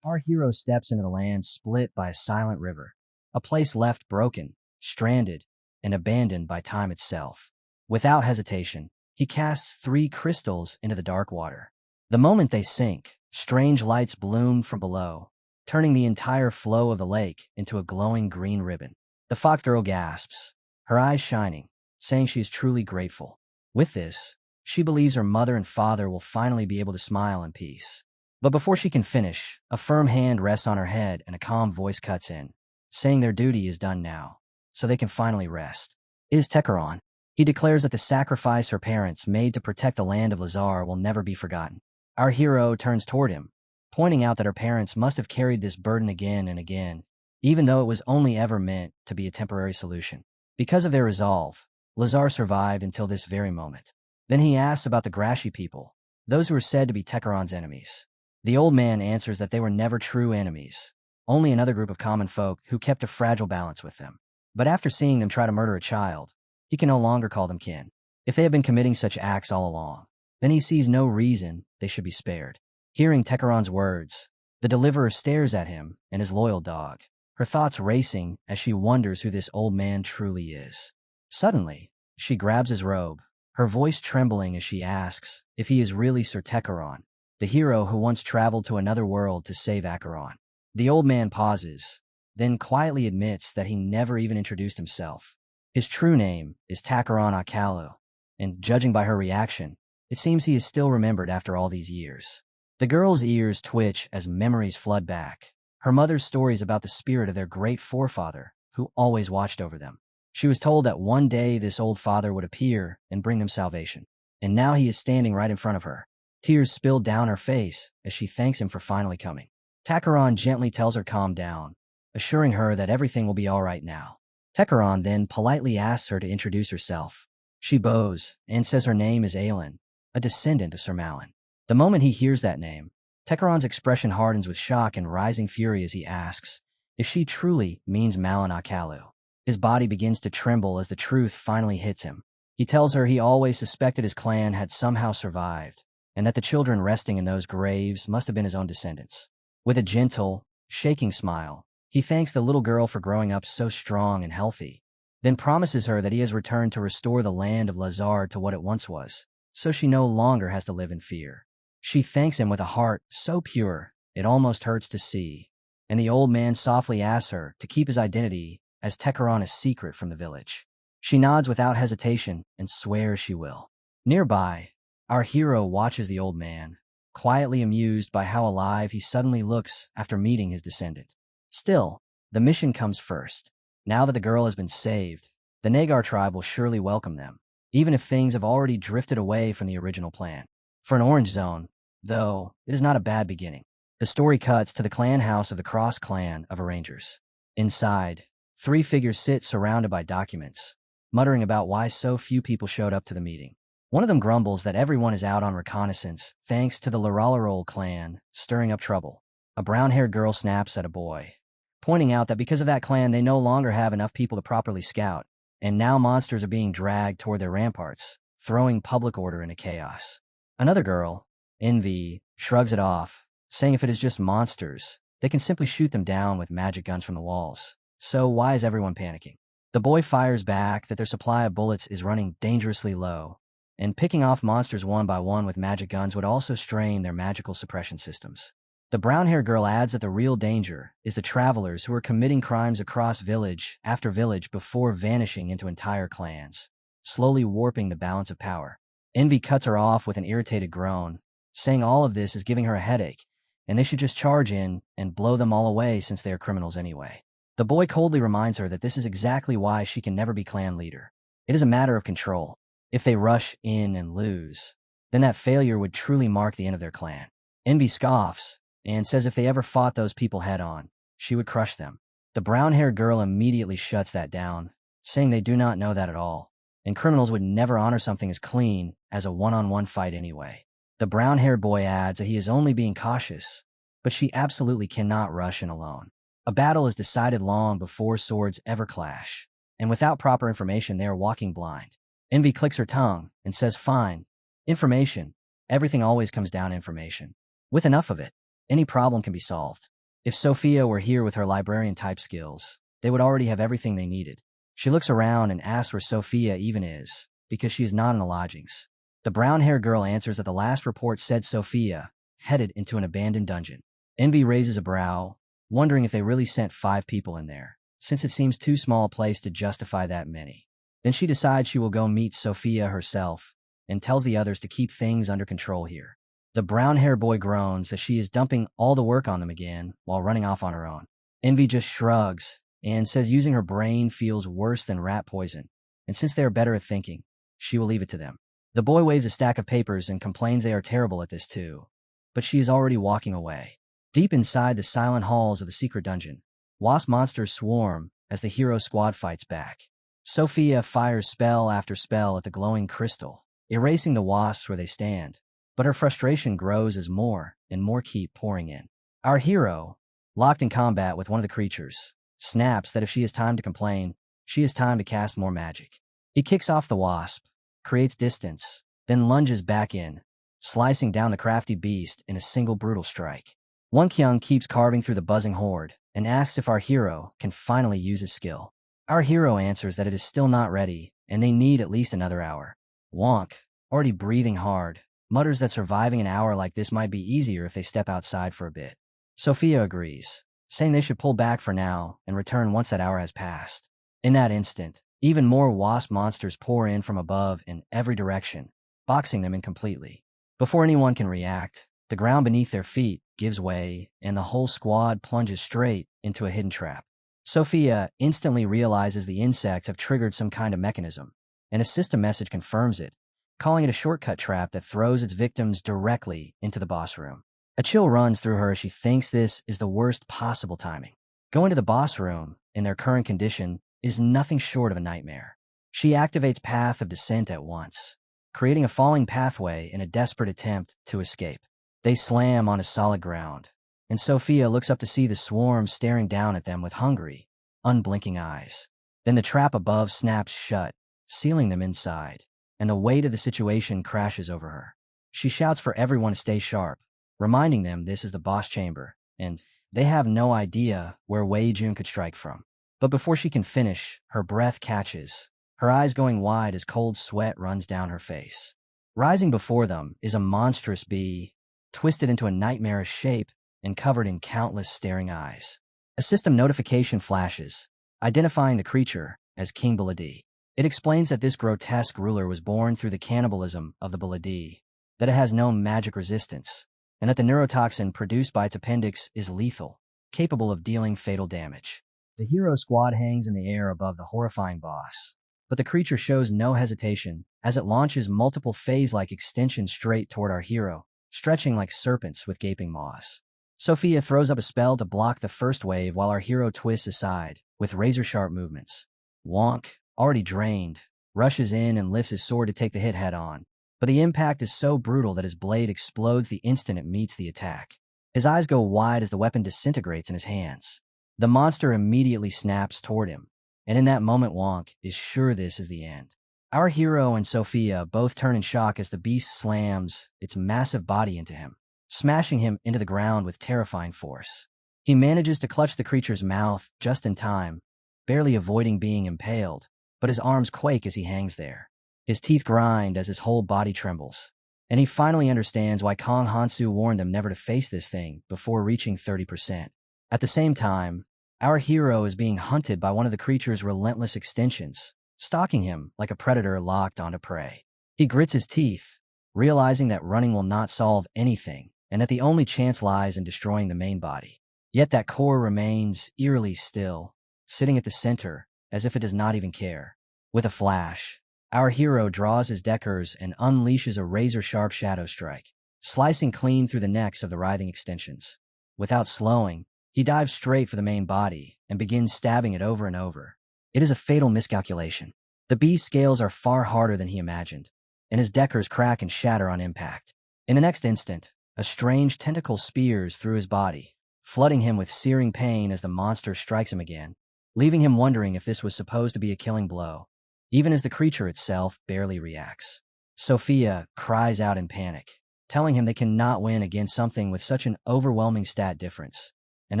Our hero steps into the land split by a silent river, a place left broken, stranded, and abandoned by time itself. Without hesitation, he casts 3 crystals into the dark water. The moment they sink, strange lights bloom from below, turning the entire flow of the lake into a glowing green ribbon. The fox girl gasps, her eyes shining, saying she is truly grateful. With this, she believes her mother and father will finally be able to smile in peace. But before she can finish, a firm hand rests on her head and a calm voice cuts in, saying their duty is done now, so they can finally rest. It is Tekaron. He declares that the sacrifice her parents made to protect the land of Lazar will never be forgotten. Our hero turns toward him, pointing out that her parents must have carried this burden again and again, even though it was only ever meant to be a temporary solution. Because of their resolve, Lazar survived until this very moment. Then he asks about the Grashi people, those who are said to be Tekaron's enemies. The old man answers that they were never true enemies, only another group of common folk who kept a fragile balance with them. But after seeing them try to murder a child, he can no longer call them kin. If they have been committing such acts all along, then he sees no reason they should be spared. Hearing Tekaron's words, the deliverer stares at him and his loyal dog, her thoughts racing as she wonders who this old man truly is. Suddenly, she grabs his robe, her voice trembling as she asks if he is really Sir Tekaron, the hero who once traveled to another world to save Acheron. The old man pauses, then quietly admits that he never even introduced himself. His true name is Takaron Akalu, and judging by her reaction, it seems he is still remembered after all these years. The girl's ears twitch as memories flood back, her mother's stories about the spirit of their great forefather, who always watched over them. She was told that one day this old father would appear and bring them salvation, and now he is standing right in front of her. Tears spill down her face as she thanks him for finally coming. Takaron gently tells her calm down, assuring her that everything will be all right now. Tekaron then politely asks her to introduce herself. She bows and says her name is Aelin, a descendant of Sir Malin. The moment he hears that name, Tekaron's expression hardens with shock and rising fury as he asks if she truly means Malin Akalu. His body begins to tremble as the truth finally hits him. He tells her he always suspected his clan had somehow survived, and that the children resting in those graves must have been his own descendants. With a gentle, shaking smile, he thanks the little girl for growing up so strong and healthy, then promises her that he has returned to restore the land of Lazard to what it once was, so she no longer has to live in fear. She thanks him with a heart so pure it almost hurts to see, and the old man softly asks her to keep his identity as Tekaron a secret from the village. She nods without hesitation and swears she will. Nearby, our hero watches the old man, quietly amused by how alive he suddenly looks after meeting his descendant. Still, the mission comes first. Now that the girl has been saved, the Nagar tribe will surely welcome them, even if things have already drifted away from the original plan. For an orange zone, though, it is not a bad beginning. The story cuts to the clan house of the Cross Clan of Arrangers. Inside, 3 figures sit surrounded by documents, muttering about why so few people showed up to the meeting. One of them grumbles that everyone is out on reconnaissance thanks to the Laralarol clan stirring up trouble. A brown-haired girl snaps at a boy, pointing out that because of that clan they no longer have enough people to properly scout, and now monsters are being dragged toward their ramparts, throwing public order into chaos. Another girl, Envy, shrugs it off, saying if it is just monsters, they can simply shoot them down with magic guns from the walls. So why is everyone panicking? The boy fires back that their supply of bullets is running dangerously low, and picking off monsters one by one with magic guns would also strain their magical suppression systems. The brown-haired girl adds that the real danger is the travelers who are committing crimes across village after village before vanishing into entire clans, slowly warping the balance of power. Envy cuts her off with an irritated groan, saying all of this is giving her a headache, and they should just charge in and blow them all away since they are criminals anyway. The boy coldly reminds her that this is exactly why she can never be clan leader. It is a matter of control. If they rush in and lose, then that failure would truly mark the end of their clan. Envy scoffs and says if they ever fought those people head-on, she would crush them. The brown-haired girl immediately shuts that down, saying they do not know that at all, and criminals would never honor something as clean as a one-on-one fight anyway. The brown-haired boy adds that he is only being cautious, but she absolutely cannot rush in alone. A battle is decided long before swords ever clash, and without proper information they are walking blind. Envy clicks her tongue and says fine. Information. Everything always comes down to information. With enough of it, any problem can be solved. If Sophia were here with her librarian-type skills, they would already have everything they needed. She looks around and asks where Sophia even is, because she is not in the lodgings. The brown-haired girl answers that the last report said Sophia headed into an abandoned dungeon. Envy raises a brow, wondering if they really sent 5 people in there, since it seems too small a place to justify that many. Then she decides she will go meet Sophia herself, and tells the others to keep things under control here. The brown-haired boy groans that she is dumping all the work on them again while running off on her own. Envy just shrugs and says using her brain feels worse than rat poison, and since they are better at thinking, she will leave it to them. The boy waves a stack of papers and complains they are terrible at this too, but she is already walking away. Deep inside the silent halls of the secret dungeon, wasp monsters swarm as the hero squad fights back. Sophia fires spell after spell at the glowing crystal, erasing the wasps where they stand, but her frustration grows as more and more keep pouring in. Our hero, locked in combat with one of the creatures, snaps that if she has time to complain, she has time to cast more magic. He kicks off the wasp, creates distance, then lunges back in, slicing down the crafty beast in a single brutal strike. One Kyung keeps carving through the buzzing horde and asks if our hero can finally use his skill. Our hero answers that it is still not ready, and they need at least another hour. Wonk, already breathing hard, mutters that surviving an hour like this might be easier if they step outside for a bit. Sophia agrees, saying they should pull back for now and return once that hour has passed. In that instant, even more wasp monsters pour in from above in every direction, boxing them in completely. Before anyone can react, the ground beneath their feet gives way, and the whole squad plunges straight into a hidden trap. Sophia instantly realizes the insects have triggered some kind of mechanism, and a system message confirms it, calling it a shortcut trap that throws its victims directly into the boss room. A chill runs through her as she thinks this is the worst possible timing. Going to the boss room, in their current condition, is nothing short of a nightmare. She activates Path of Descent at once, creating a falling pathway in a desperate attempt to escape. They slam onto solid ground, and Sophia looks up to see the swarm staring down at them with hungry, unblinking eyes. Then the trap above snaps shut, sealing them inside, and the weight of the situation crashes over her. She shouts for everyone to stay sharp, reminding them this is the boss chamber, and they have no idea where Wei Jun could strike from. But before she can finish, her breath catches, her eyes going wide as cold sweat runs down her face. Rising before them is a monstrous bee, twisted into a nightmarish shape and covered in countless staring eyes. A system notification flashes, identifying the creature as King Buladi. It explains that this grotesque ruler was born through the cannibalism of the Buladi, that it has no magic resistance, and that the neurotoxin produced by its appendix is lethal, capable of dealing fatal damage. The hero squad hangs in the air above the horrifying boss, but the creature shows no hesitation as it launches multiple phase-like extensions straight toward our hero, stretching like serpents with gaping maws. Sophia throws up a spell to block the first wave while our hero twists aside with razor-sharp movements. Wonk, already drained, rushes in and lifts his sword to take the hit head-on, but the impact is so brutal that his blade explodes the instant it meets the attack. His eyes go wide as the weapon disintegrates in his hands. The monster immediately snaps toward him, and in that moment Wonk is sure this is the end. Our hero and Sophia both turn in shock as the beast slams its massive body into him, smashing him into the ground with terrifying force. He manages to clutch the creature's mouth just in time, barely avoiding being impaled, but his arms quake as he hangs there. His teeth grind as his whole body trembles, and he finally understands why Kong Hansu warned them never to face this thing before reaching 30%. At the same time, our hero is being hunted by one of the creature's relentless extensions, stalking him like a predator locked onto prey. He grits his teeth, realizing that running will not solve anything, and that the only chance lies in destroying the main body. Yet that core remains eerily still, sitting at the center, as if it does not even care. With a flash, our hero draws his Deckers and unleashes a razor-sharp shadow strike, slicing clean through the necks of the writhing extensions. Without slowing, he dives straight for the main body and begins stabbing it over and over. It is a fatal miscalculation. The beast's scales are far harder than he imagined, and his Deckers crack and shatter on impact. In the next instant, a strange tentacle spears through his body, flooding him with searing pain as the monster strikes him again, leaving him wondering if this was supposed to be a killing blow, even as the creature itself barely reacts. Sophia cries out in panic, telling him they cannot win against something with such an overwhelming stat difference, and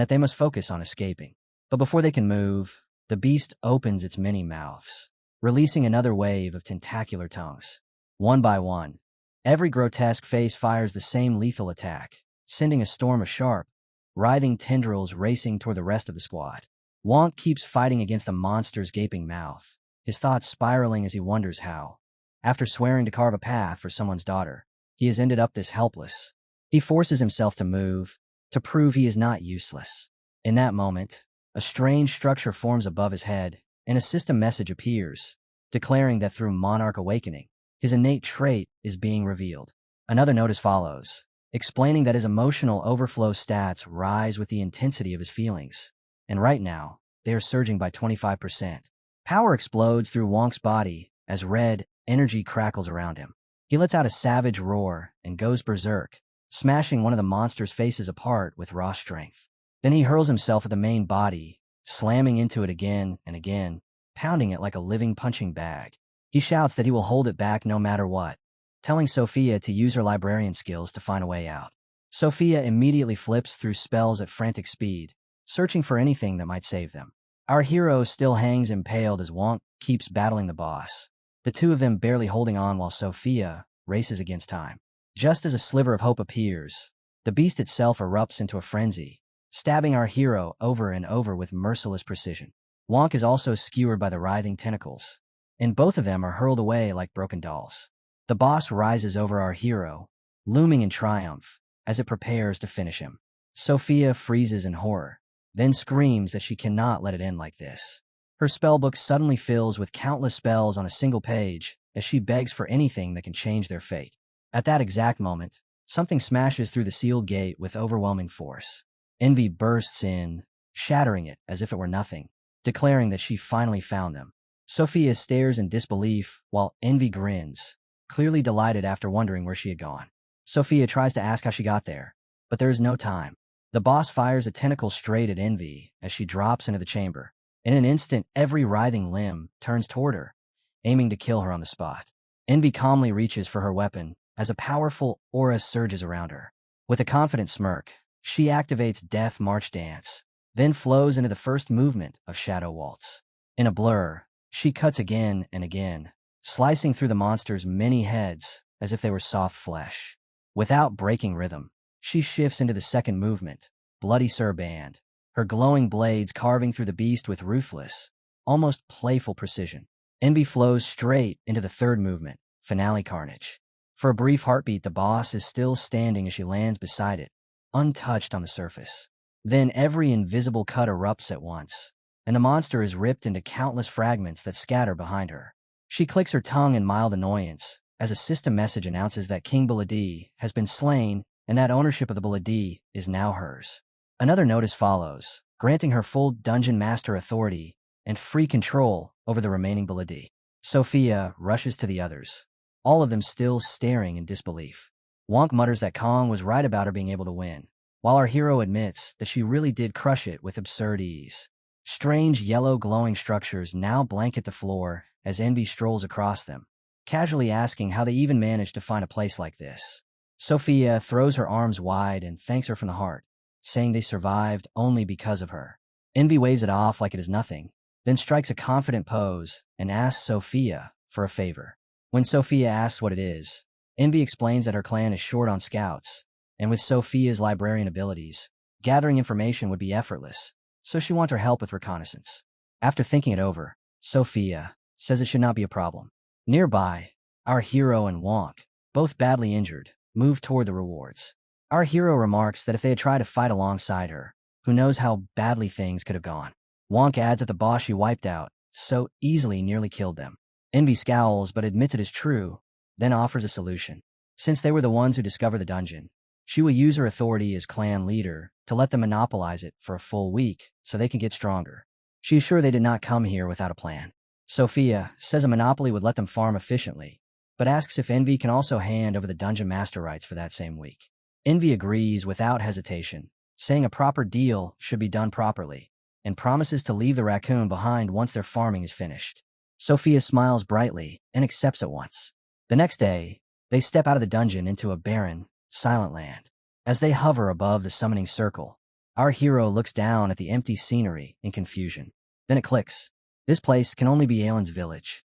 that they must focus on escaping. But before they can move, the beast opens its many mouths, releasing another wave of tentacular tongues. One by one, every grotesque face fires the same lethal attack, sending a storm of sharp, writhing tendrils racing toward the rest of the squad. Wonk keeps fighting against the monster's gaping mouth, his thoughts spiraling as he wonders how, after swearing to carve a path for someone's daughter, he has ended up this helpless. He forces himself to move, to prove he is not useless. In that moment, a strange structure forms above his head, and a system message appears, declaring that through Monarch Awakening, his innate trait is being revealed. Another notice follows, explaining that his emotional overflow stats rise with the intensity of his feelings, and right now, they are surging by 25%. Power explodes through Wonk's body as red energy crackles around him. He lets out a savage roar and goes berserk, smashing one of the monster's faces apart with raw strength. Then he hurls himself at the main body, slamming into it again and again, pounding it like a living punching bag. He shouts that he will hold it back no matter what, telling Sophia to use her librarian skills to find a way out. Sophia immediately flips through spells at frantic speed, searching for anything that might save them. Our hero still hangs impaled as Wonk keeps battling the boss, the two of them barely holding on while Sophia races against time. Just as a sliver of hope appears, the beast itself erupts into a frenzy, stabbing our hero over and over with merciless precision. Wonk is also skewered by the writhing tentacles, and both of them are hurled away like broken dolls. The boss rises over our hero, looming in triumph, as it prepares to finish him. Sophia freezes in horror, then screams that she cannot let it end like this. Her spellbook suddenly fills with countless spells on a single page as she begs for anything that can change their fate. At that exact moment, something smashes through the sealed gate with overwhelming force. Envy bursts in, shattering it as if it were nothing. declaring that she finally found them. Sophia stares in disbelief while Envy grins, clearly delighted after wondering where she had gone. Sophia tries to ask how she got there, but there is no time. The boss fires a tentacle straight at Envy as she drops into the chamber. In an instant, every writhing limb turns toward her, aiming to kill her on the spot. Envy calmly reaches for her weapon as a powerful aura surges around her. With a confident smirk, she activates Death March Dance, then flows into the first movement of Shadow Waltz. In a blur, she cuts again and again, slicing through the monster's many heads as if they were soft flesh. Without breaking rhythm, she shifts into the second movement, Bloody Band, her glowing blades carving through the beast with ruthless, almost playful precision. Envy flows straight into the third movement, Finale Carnage. For a brief heartbeat, the boss is still standing as she lands beside it, untouched on the surface. Then every invisible cut erupts at once, and the monster is ripped into countless fragments that scatter behind her. She clicks her tongue in mild annoyance as a system message announces that King Buladi has been slain and that ownership of the Buladi is now hers. Another notice follows, granting her full dungeon master authority and free control over the remaining Buladi. Sophia rushes to the others, all of them still staring in disbelief. Wonk mutters that Kong was right about her being able to win, while our hero admits that she really did crush it with absurd ease. Strange yellow glowing structures now blanket the floor as Envy strolls across them, casually asking how they even managed to find a place like this. Sophia throws her arms wide and thanks her from the heart, saying they survived only because of her. Envy waves it off like it is nothing, then strikes a confident pose and asks Sophia for a favor. When Sophia asks what it is, Envy explains that her clan is short on scouts, and with Sophia's librarian abilities, gathering information would be effortless, so she wants her help with reconnaissance. After thinking it over, Sophia says it should not be a problem. Nearby, our hero and Wonk, both badly injured, move toward the rewards. Our hero remarks that if they had tried to fight alongside her, who knows how badly things could have gone. Wonk adds that the boss she wiped out so easily nearly killed them. Envy scowls but admits it is true, then offers a solution. Since they were the ones who discovered the dungeon, she will use her authority as clan leader to let them monopolize it for a full week so they can get stronger. She is sure they did not come here without a plan. Sophia says a monopoly would let them farm efficiently, but asks if Envy can also hand over the dungeon master rights for that same week. Envy agrees without hesitation, saying a proper deal should be done properly, and promises to leave the raccoon behind once their farming is finished. Sophia smiles brightly and accepts at once. The next day, they step out of the dungeon into a barren, silent land. As they hover above the summoning circle, our hero looks down at the empty scenery in confusion. Then it clicks. This place can only be Aylin's village.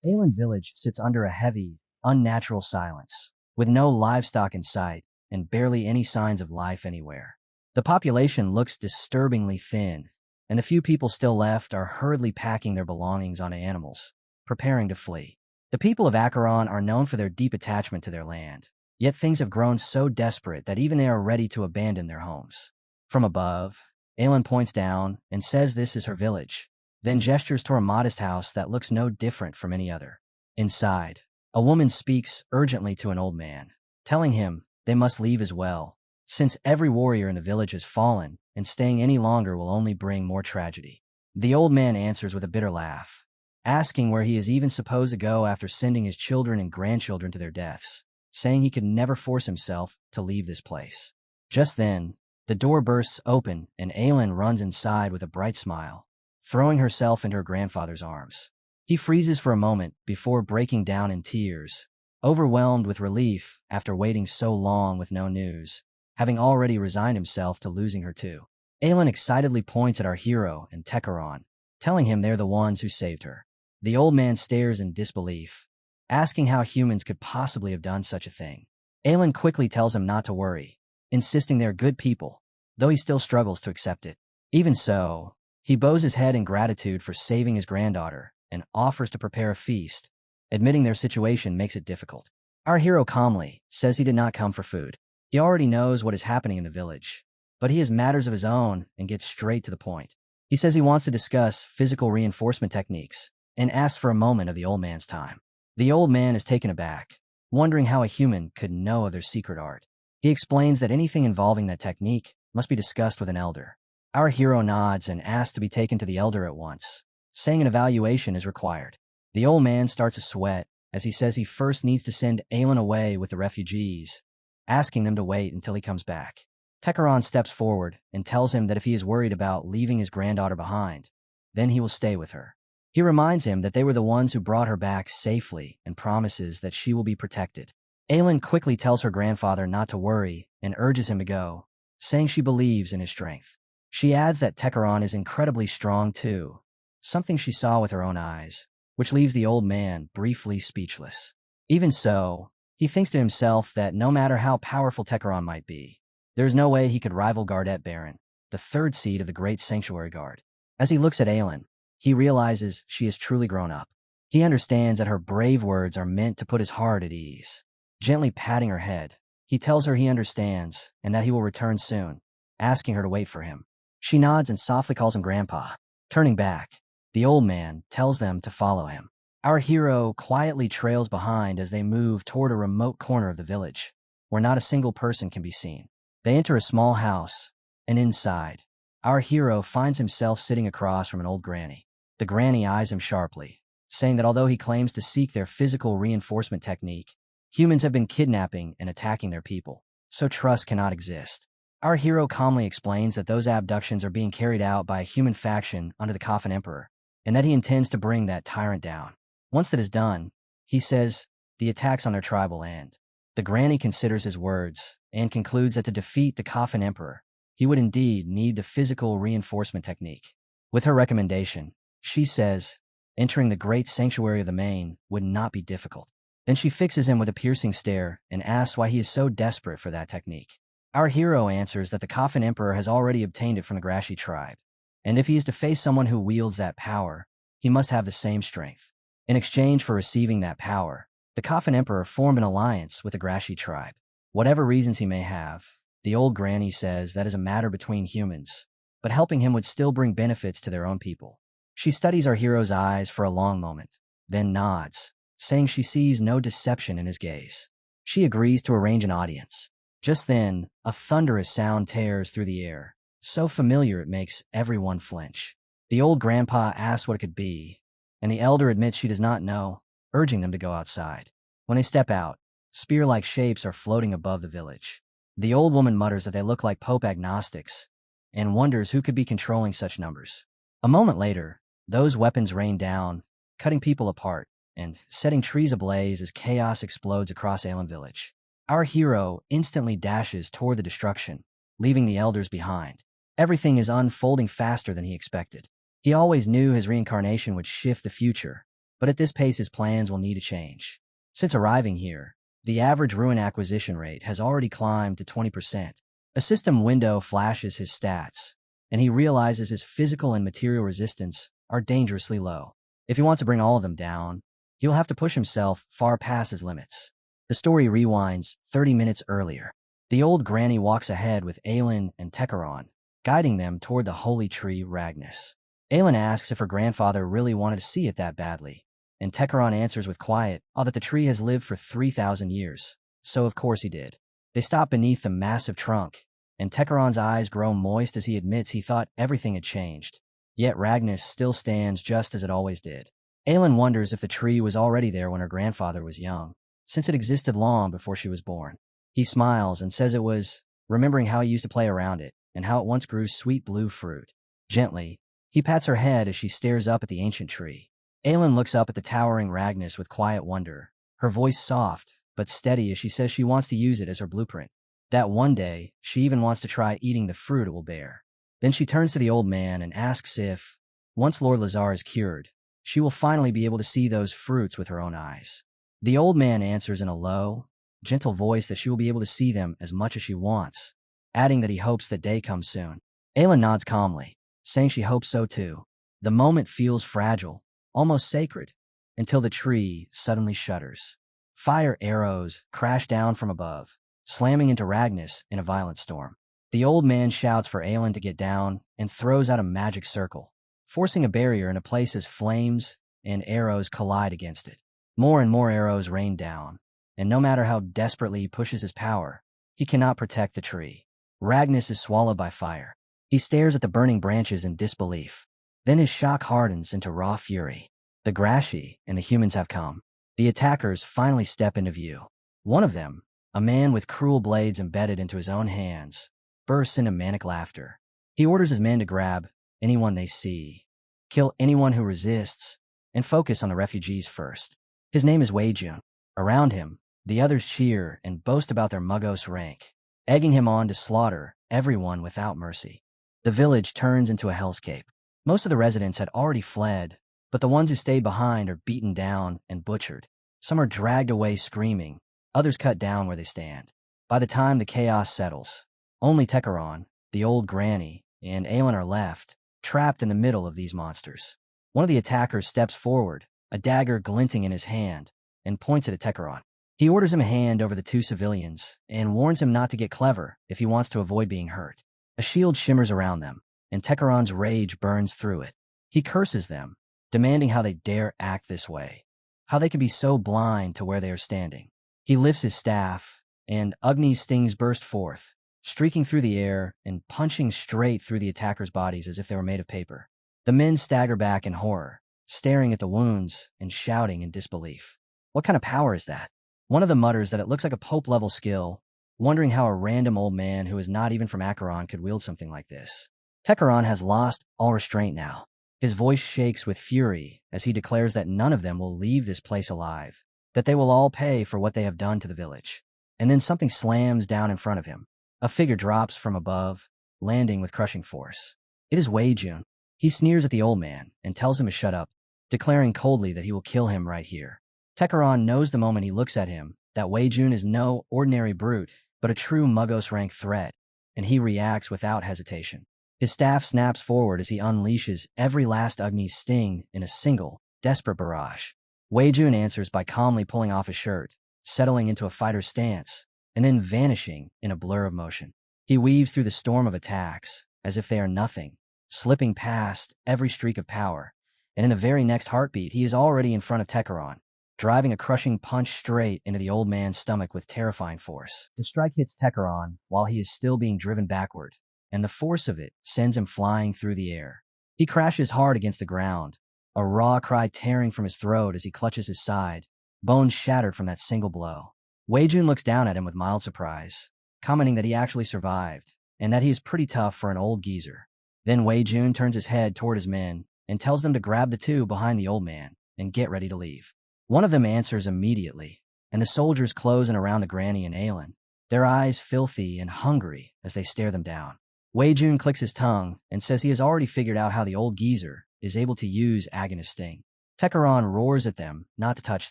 Aylin Village sits under a heavy, unnatural silence, with no livestock in sight and barely any signs of life anywhere. The population looks disturbingly thin, and the few people still left are hurriedly packing their belongings onto animals, preparing to flee. The people of Acheron are known for their deep attachment to their land, yet things have grown so desperate that even they are ready to abandon their homes. From above, Aylin points down and says this is her village, then gestures toward a modest house that looks no different from any other. Inside, a woman speaks urgently to an old man, telling him they must leave as well, since every warrior in the village has fallen and staying any longer will only bring more tragedy. The old man answers with a bitter laugh, asking where he is even supposed to go after sending his children and grandchildren to their deaths, saying he could never force himself to leave this place. Just then, the door bursts open and Aylin runs inside with a bright smile, throwing herself into her grandfather's arms. He freezes for a moment before breaking down in tears, overwhelmed with relief after waiting so long with no news, having already resigned himself to losing her too. Aylin excitedly points at our hero and Tekaron, telling him they're the ones who saved her. The old man stares in disbelief, asking how humans could possibly have done such a thing. Aylin quickly tells him not to worry, insisting they're good people, though he still struggles to accept it. Even so, he bows his head in gratitude for saving his granddaughter and offers to prepare a feast, admitting their situation makes it difficult. Our hero calmly says he did not come for food. He already knows what is happening in the village, but he has matters of his own and gets straight to the point. He says he wants to discuss physical reinforcement techniques and asks for a moment of the old man's time. The old man is taken aback, wondering how a human could know of their secret art. He explains that anything involving that technique must be discussed with an elder. Our hero nods and asks to be taken to the elder at once, saying an evaluation is required. The old man starts to sweat as he says he first needs to send Aelin away with the refugees, asking them to wait until he comes back. Tekeron steps forward and tells him that if he is worried about leaving his granddaughter behind, then he will stay with her. He reminds him that they were the ones who brought her back safely and promises that she will be protected. Aelin quickly tells her grandfather not to worry and urges him to go, saying she believes in his strength. She adds that Tekeron is incredibly strong too, something she saw with her own eyes, which leaves the old man briefly speechless. Even so, he thinks to himself that no matter how powerful Tekeron might be, there is no way he could rival Gardet Baron, the third seed of the Great Sanctuary Guard. As he looks at Aelin, he realizes she has truly grown up. He understands that her brave words are meant to put his heart at ease. Gently patting her head, he tells her he understands and that he will return soon, asking her to wait for him. She nods and softly calls him Grandpa. Turning back, the old man tells them to follow him. Our hero quietly trails behind as they move toward a remote corner of the village, where not a single person can be seen. They enter a small house, and inside, our hero finds himself sitting across from an old granny. The granny eyes him sharply, saying that although he claims to seek their physical reinforcement technique, humans have been kidnapping and attacking their people, so trust cannot exist. Our hero calmly explains that those abductions are being carried out by a human faction under the Coffin Emperor, and that he intends to bring that tyrant down. Once that is done, he says, the attacks on their tribe will end. The granny considers his words and concludes that to defeat the Coffin Emperor, he would indeed need the physical reinforcement technique. With her recommendation, she says, entering the great sanctuary of the Main would not be difficult. Then she fixes him with a piercing stare and asks why he is so desperate for that technique. Our hero answers that the Coffin Emperor has already obtained it from the Grashi tribe, and if he is to face someone who wields that power, he must have the same strength. In exchange for receiving that power, the Coffin Emperor formed an alliance with the Grashi tribe. Whatever reasons he may have, the old granny says that is a matter between humans, but helping him would still bring benefits to their own people. She studies our hero's eyes for a long moment, then nods, saying she sees no deception in his gaze. She agrees to arrange an audience. Just then, a thunderous sound tears through the air, so familiar it makes everyone flinch. The old grandpa asks what it could be, and the elder admits she does not know, urging them to go outside. When they step out, spear-like shapes are floating above the village. The old woman mutters that they look like Pope agnostics, and wonders who could be controlling such numbers. A moment later, those weapons rain down, cutting people apart, and setting trees ablaze as chaos explodes across Aelin village. Our hero instantly dashes toward the destruction, leaving the elders behind. Everything is unfolding faster than he expected. He always knew his reincarnation would shift the future, but at this pace his plans will need to change. Since arriving here, the average ruin acquisition rate has already climbed to 20%. A system window flashes his stats, and he realizes his physical and material resistance are dangerously low. If he wants to bring all of them down, he'll have to push himself far past his limits. The story rewinds 30 minutes earlier. The old granny walks ahead with Aelin and Tekeron, guiding them toward the holy tree Ragnus. Aelin asks if her grandfather really wanted to see it that badly, and Tekeron answers with quiet, that the tree has lived for 3,000 years, so of course he did. They stop beneath the massive trunk, and Tekeron's eyes grow moist as he admits he thought everything had changed. Yet Ragnus still stands just as it always did. Aelin wonders if the tree was already there when her grandfather was young, since it existed long before she was born. He smiles and says it was, remembering how he used to play around it, and how it once grew sweet blue fruit. Gently, he pats her head as she stares up at the ancient tree. Aelin looks up at the towering Ragnus with quiet wonder, her voice soft but steady as she says she wants to use it as her blueprint. That one day, she even wants to try eating the fruit it will bear. Then she turns to the old man and asks if, once Lord Lazar is cured, she will finally be able to see those fruits with her own eyes. The old man answers in a low, gentle voice that she will be able to see them as much as she wants, adding that he hopes that day comes soon. Aelin nods calmly, saying she hopes so too. The moment feels fragile, almost sacred, until the tree suddenly shudders. Fire arrows crash down from above, slamming into Ragnus in a violent storm. The old man shouts for Aelin to get down and throws out a magic circle, forcing a barrier in a place as flames and arrows collide against it. More and more arrows rain down, and no matter how desperately he pushes his power, he cannot protect the tree. Ragnus is swallowed by fire. He stares at the burning branches in disbelief. Then his shock hardens into raw fury. The Grashi and the humans have come. The attackers finally step into view. One of them, a man with cruel blades embedded into his own hands, bursts into manic laughter. He orders his men to grab anyone they see, kill anyone who resists, and focus on the refugees first. His name is Wei Jun. Around him, the others cheer and boast about their Mugos rank, egging him on to slaughter everyone without mercy. The village turns into a hellscape. Most of the residents had already fled, but the ones who stayed behind are beaten down and butchered. Some are dragged away screaming, others cut down where they stand. By the time the chaos settles, only Tekaron, the old granny, and Aelin are left, trapped in the middle of these monsters. One of the attackers steps forward, a dagger glinting in his hand, and points it at Tekaron. He orders him a hand over the two civilians and warns him not to get clever if he wants to avoid being hurt. A shield shimmers around them, and Tekaron's rage burns through it. He curses them, demanding how they dare act this way, how they can be so blind to where they are standing. He lifts his staff, and Agni's stings burst forth, streaking through the air and punching straight through the attackers' bodies as if they were made of paper. The men stagger back in horror, staring at the wounds and shouting in disbelief. What kind of power is that? One of them mutters that it looks like a Pope-level skill, wondering how a random old man who is not even from Acheron could wield something like this. Tekaron has lost all restraint now. His voice shakes with fury as he declares that none of them will leave this place alive, that they will all pay for what they have done to the village. And then something slams down in front of him. A figure drops from above, landing with crushing force. It is Wei Jun. He sneers at the old man and tells him to shut up, declaring coldly that he will kill him right here. Tekaron knows the moment he looks at him that Wei Jun is no ordinary brute, but a true Mugos-rank threat, and he reacts without hesitation. His staff snaps forward as he unleashes every last Agni sting in a single, desperate barrage. Wei Jun answers by calmly pulling off his shirt, settling into a fighter's stance, and then vanishing in a blur of motion. He weaves through the storm of attacks as if they are nothing, slipping past every streak of power, and in the very next heartbeat he is already in front of Tekaron, driving a crushing punch straight into the old man's stomach with terrifying force. The strike hits Tekaron while he is still being driven backward, and the force of it sends him flying through the air. He crashes hard against the ground, a raw cry tearing from his throat as he clutches his side, bones shattered from that single blow. Wei Jun looks down at him with mild surprise, commenting that he actually survived, and that he is pretty tough for an old geezer. Then Wei Jun turns his head toward his men and tells them to grab the two behind the old man and get ready to leave. One of them answers immediately, and the soldiers close in around the granny and Aelin, their eyes filthy and hungry as they stare them down. Wei Jun clicks his tongue and says he has already figured out how the old geezer is able to use Agnes' sting. Tekaron roars at them not to touch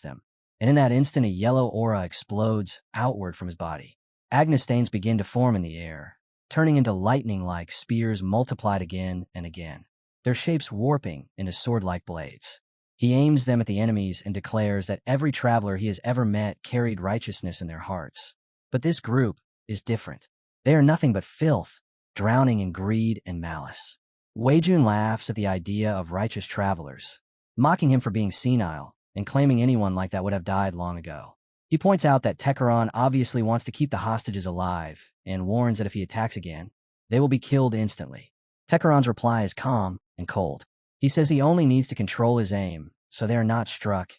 them, and in that instant a yellow aura explodes outward from his body. Agnes stains begin to form in the air, turning into lightning-like spears multiplied again and again, their shapes warping into sword-like blades. He aims them at the enemies and declares that every traveler he has ever met carried righteousness in their hearts. But this group is different. They are nothing but filth, drowning in greed and malice. Wei Jun laughs at the idea of righteous travelers, mocking him for being senile and claiming anyone like that would have died long ago. He points out that Tekaron obviously wants to keep the hostages alive and warns that if he attacks again, they will be killed instantly. Tekaron's reply is calm and cold. He says he only needs to control his aim so they are not struck,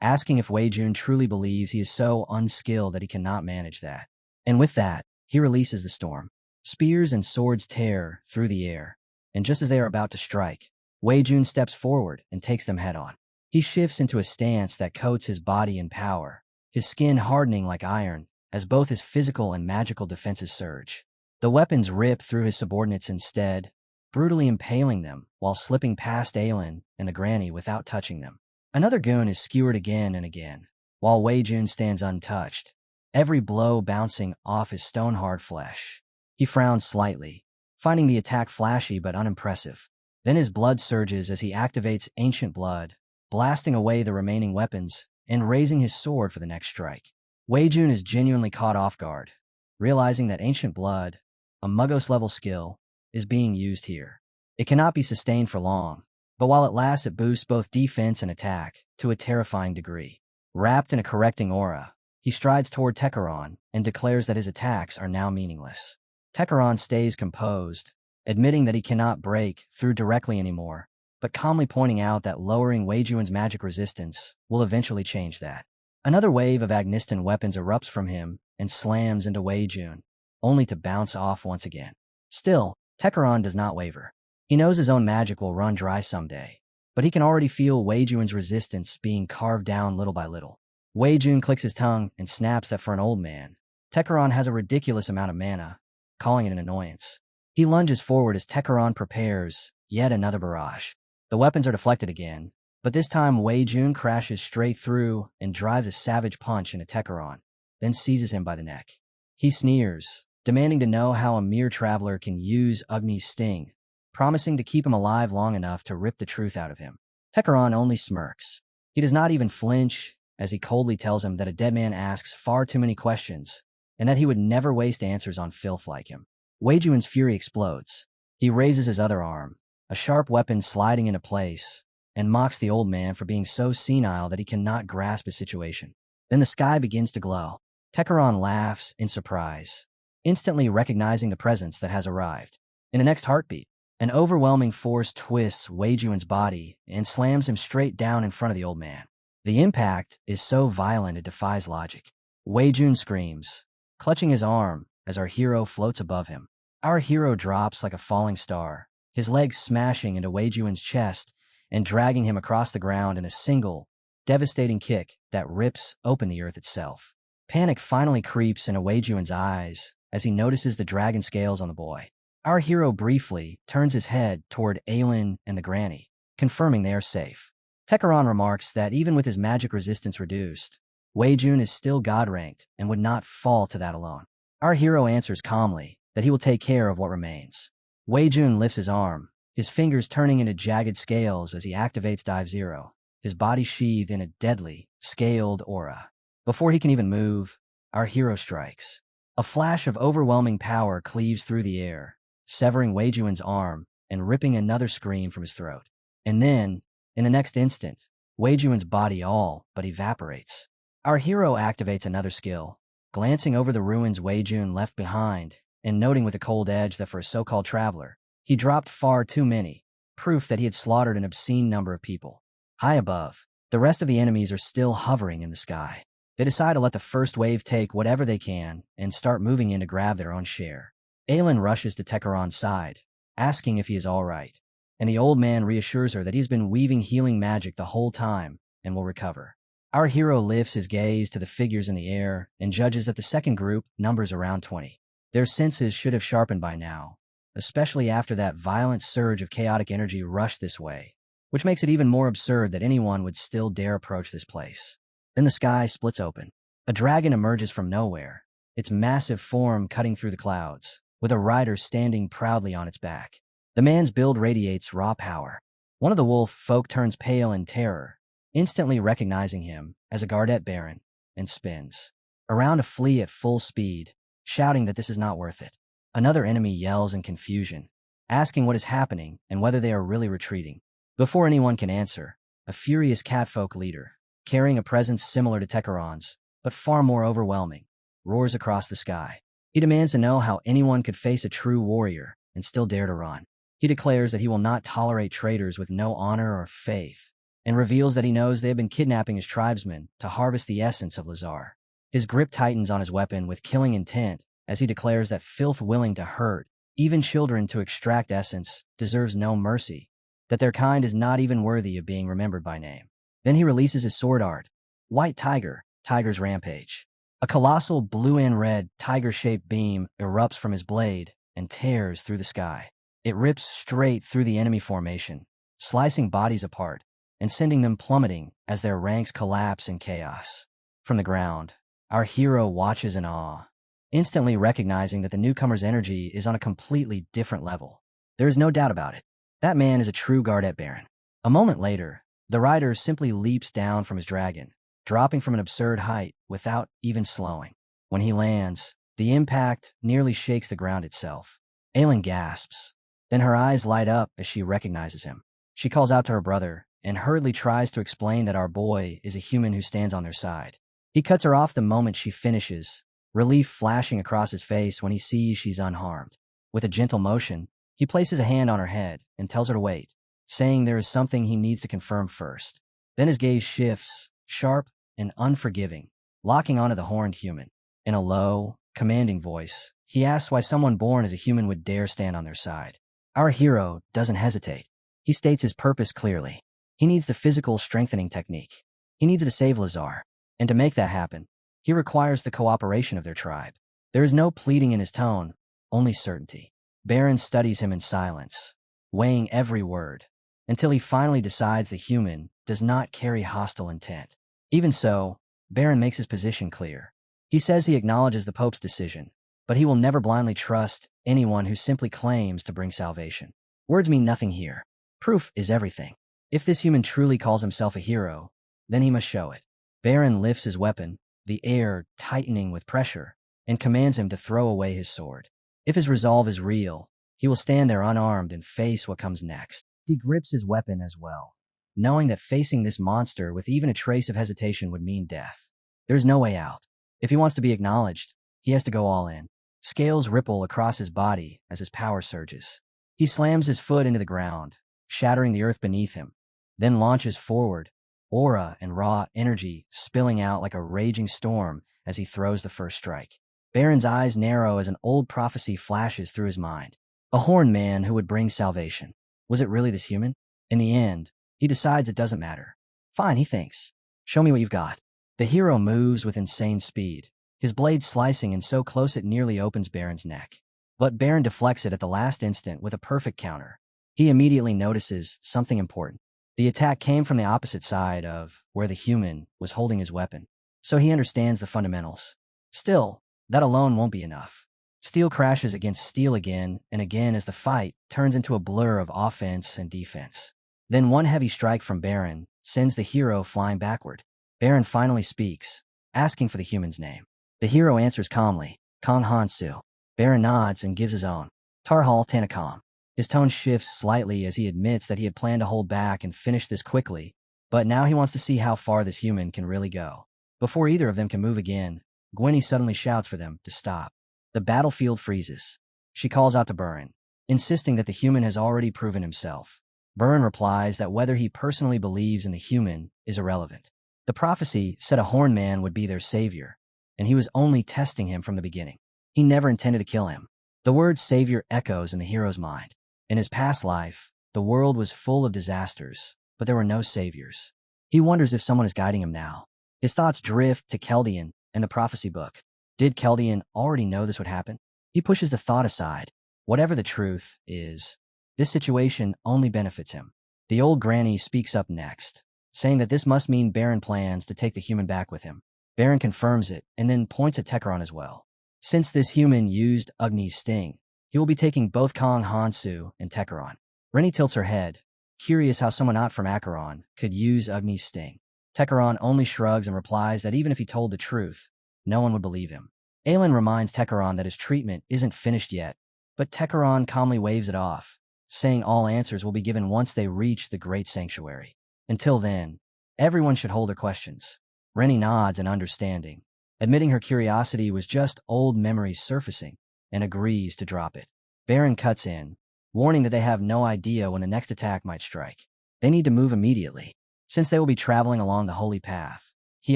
asking if Wei Jun truly believes he is so unskilled that he cannot manage that. And with that, he releases the storm. Spears and swords tear through the air, and just as they are about to strike, Wei Jun steps forward and takes them head-on. He shifts into a stance that coats his body in power, his skin hardening like iron as both his physical and magical defenses surge. The weapons rip through his subordinates instead, brutally impaling them while slipping past Aelin and the granny without touching them. Another goon is skewered again and again, while Wei Jun stands untouched, every blow bouncing off his stone-hard flesh. He frowns slightly, finding the attack flashy but unimpressive. Then his blood surges as he activates Ancient Blood, blasting away the remaining weapons and raising his sword for the next strike. Wei Jun is genuinely caught off guard, realizing that Ancient Blood, a Mugos-level skill, is being used here. It cannot be sustained for long, but while it lasts it boosts both defense and attack to a terrifying degree. Wrapped in a correcting aura, he strides toward Tekaron and declares that his attacks are now meaningless. Tekaron stays composed, admitting that he cannot break through directly anymore, but calmly pointing out that lowering Wei Jun's magic resistance will eventually change that. Another wave of Agniston weapons erupts from him and slams into Wei Jun, only to bounce off once again. Still, Tekaron does not waver. He knows his own magic will run dry someday, but he can already feel Wei Jun's resistance being carved down little by little. Wei Jun clicks his tongue and snaps that for an old man, Tekaron has a ridiculous amount of mana, calling it an annoyance. He lunges forward as Tekaron prepares yet another barrage. The weapons are deflected again, but this time Wei Jun crashes straight through and drives a savage punch into Tekaron, then seizes him by the neck. He sneers, demanding to know how a mere traveler can use Agni's sting, promising to keep him alive long enough to rip the truth out of him. Tekaron only smirks. He does not even flinch as he coldly tells him that a dead man asks far too many questions and that he would never waste answers on filth like him. Wei Jun's fury explodes. He raises his other arm, a sharp weapon sliding into place, and mocks the old man for being so senile that he cannot grasp his situation. Then the sky begins to glow. Tekaron laughs in surprise, instantly recognizing the presence that has arrived. In the next heartbeat, an overwhelming force twists Wei Jun's body and slams him straight down in front of the old man. The impact is so violent it defies logic. Wei Jun screams, clutching his arm as our hero floats above him. Our hero drops like a falling star, his legs smashing into Wei Jun's chest and dragging him across the ground in a single, devastating kick that rips open the earth itself. Panic finally creeps into Wei Jun's eyes as he notices the dragon scales on the boy. Our hero briefly turns his head toward Aelin and the granny, confirming they are safe. Tekaron remarks that even with his magic resistance reduced, Wei Jun is still God-ranked and would not fall to that alone. Our hero answers calmly that he will take care of what remains. Wei Jun lifts his arm, his fingers turning into jagged scales as he activates Dive Zero, his body sheathed in a deadly, scaled aura. Before he can even move, our hero strikes. A flash of overwhelming power cleaves through the air, severing Wei Jun's arm and ripping another scream from his throat. And then, in the next instant, Wei Jun's body all but evaporates. Our hero activates another skill, glancing over the ruins Wei Jun left behind and noting with a cold edge that for a so-called traveler, he dropped far too many, proof that he had slaughtered an obscene number of people. High above, the rest of the enemies are still hovering in the sky. They decide to let the first wave take whatever they can and start moving in to grab their own share. Aelin rushes to Tekaron's side, asking if he is all right, and the old man reassures her that he's been weaving healing magic the whole time and will recover. Our hero lifts his gaze to the figures in the air and judges that the second group numbers around 20. Their senses should have sharpened by now, especially after that violent surge of chaotic energy rushed this way, which makes it even more absurd that anyone would still dare approach this place. Then the sky splits open. A dragon emerges from nowhere, its massive form cutting through the clouds, with a rider standing proudly on its back. The man's build radiates raw power. One of the wolf folk turns pale in terror, instantly recognizing him as a Gardet Baron, and spins around to flee at full speed, shouting that this is not worth it. Another enemy yells in confusion, asking what is happening and whether they are really retreating. Before anyone can answer, a furious catfolk leader, carrying a presence similar to Tekaron's, but far more overwhelming, roars across the sky. He demands to know how anyone could face a true warrior and still dare to run. He declares that he will not tolerate traitors with no honor or faith, and reveals that he knows they have been kidnapping his tribesmen to harvest the essence of Lazar. His grip tightens on his weapon with killing intent as he declares that filth willing to hurt, even children to extract essence, deserves no mercy, that their kind is not even worthy of being remembered by name. Then he releases his sword art, White Tiger, Tiger's Rampage. A colossal blue and red tiger-shaped beam erupts from his blade and tears through the sky. It rips straight through the enemy formation, slicing bodies apart and sending them plummeting as their ranks collapse in chaos. From the ground, our hero watches in awe, instantly recognizing that the newcomer's energy is on a completely different level. There is no doubt about it. That man is a true Gardet Baron. A moment later, the rider simply leaps down from his dragon, dropping from an absurd height without even slowing. When he lands, the impact nearly shakes the ground itself. Aelin gasps. Then her eyes light up as she recognizes him. She calls out to her brother and hurriedly tries to explain that our boy is a human who stands on their side. He cuts her off the moment she finishes, relief flashing across his face when he sees she's unharmed. With a gentle motion, he He places a hand on her head and tells her to wait, saying there is something he needs to confirm first. Then his gaze shifts, sharp and unforgiving, locking onto the horned human. In a low, commanding voice, he asks why someone born as a human would dare stand on their side. Our hero doesn't hesitate. He states his purpose clearly. He needs the physical strengthening technique. He needs it to save Lazar. And to make that happen, he requires the cooperation of their tribe. There is no pleading in his tone, only certainty. Baron studies him in silence, weighing every word, until he finally decides the human does not carry hostile intent. Even so, Baron makes his position clear. He says he acknowledges the Pope's decision, but he will never blindly trust anyone who simply claims to bring salvation. Words mean nothing here. Proof is everything. If this human truly calls himself a hero, then he must show it. Baron lifts his weapon, the air tightening with pressure, and commands him to throw away his sword. If his resolve is real, he will stand there unarmed and face what comes next. He grips his weapon as well, knowing that facing this monster with even a trace of hesitation would mean death. There is no way out. If he wants to be acknowledged, he has to go all in. Scales ripple across his body as his power surges. He slams his foot into the ground, shattering the earth beneath him, then launches forward, aura and raw energy spilling out like a raging storm as he throws the first strike. Baron's eyes narrow as an old prophecy flashes through his mind. A horned man who would bring salvation. Was it really this human? In the end, he decides it doesn't matter. Fine, he thinks. Show me what you've got. The hero moves with insane speed, his blade slicing and so close it nearly opens Baron's neck. But Baron deflects it at the last instant with a perfect counter. He immediately notices something important. The attack came from the opposite side of where the human was holding his weapon, so he understands the fundamentals. Still, that alone won't be enough. Steel crashes against steel again and again as the fight turns into a blur of offense and defense. Then one heavy strike from Baron sends the hero flying backward. Baron finally speaks, asking for the human's name. The hero answers calmly, Kong Hansu. Baron nods and gives his own, Tarhal Tanakam. His tone shifts slightly as he admits that he had planned to hold back and finish this quickly, but now he wants to see how far this human can really go. Before either of them can move again, Gwenny suddenly shouts for them to stop. The battlefield freezes. She calls out to Baron, insisting that the human has already proven himself. Baron replies that whether he personally believes in the human is irrelevant. The prophecy said a horned man would be their savior, and he was only testing him from the beginning. He never intended to kill him. The word savior echoes in the hero's mind. In his past life, the world was full of disasters, but there were no saviors. He wonders if someone is guiding him now. His thoughts drift to Keldian and the prophecy book. Did Keldian already know this would happen? He pushes the thought aside. Whatever the truth is, this situation only benefits him. The old granny speaks up next, saying that this must mean Baron plans to take the human back with him. Baron confirms it and then points at Tekaron as well. Since this human used Agni's sting, he will be taking both Kong Hansu and Tekaron. Rennie tilts her head, curious how someone not from Acheron could use Agni's sting. Tekaron only shrugs and replies that even if he told the truth, no one would believe him. Aelin reminds Tekaron that his treatment isn't finished yet, but Tekaron calmly waves it off, saying all answers will be given once they reach the Great Sanctuary. Until then, everyone should hold their questions. Rennie nods in understanding, admitting her curiosity was just old memories surfacing, and agrees to drop it. Baron cuts in, warning that they have no idea when the next attack might strike. They need to move immediately, since they will be traveling along the holy path. He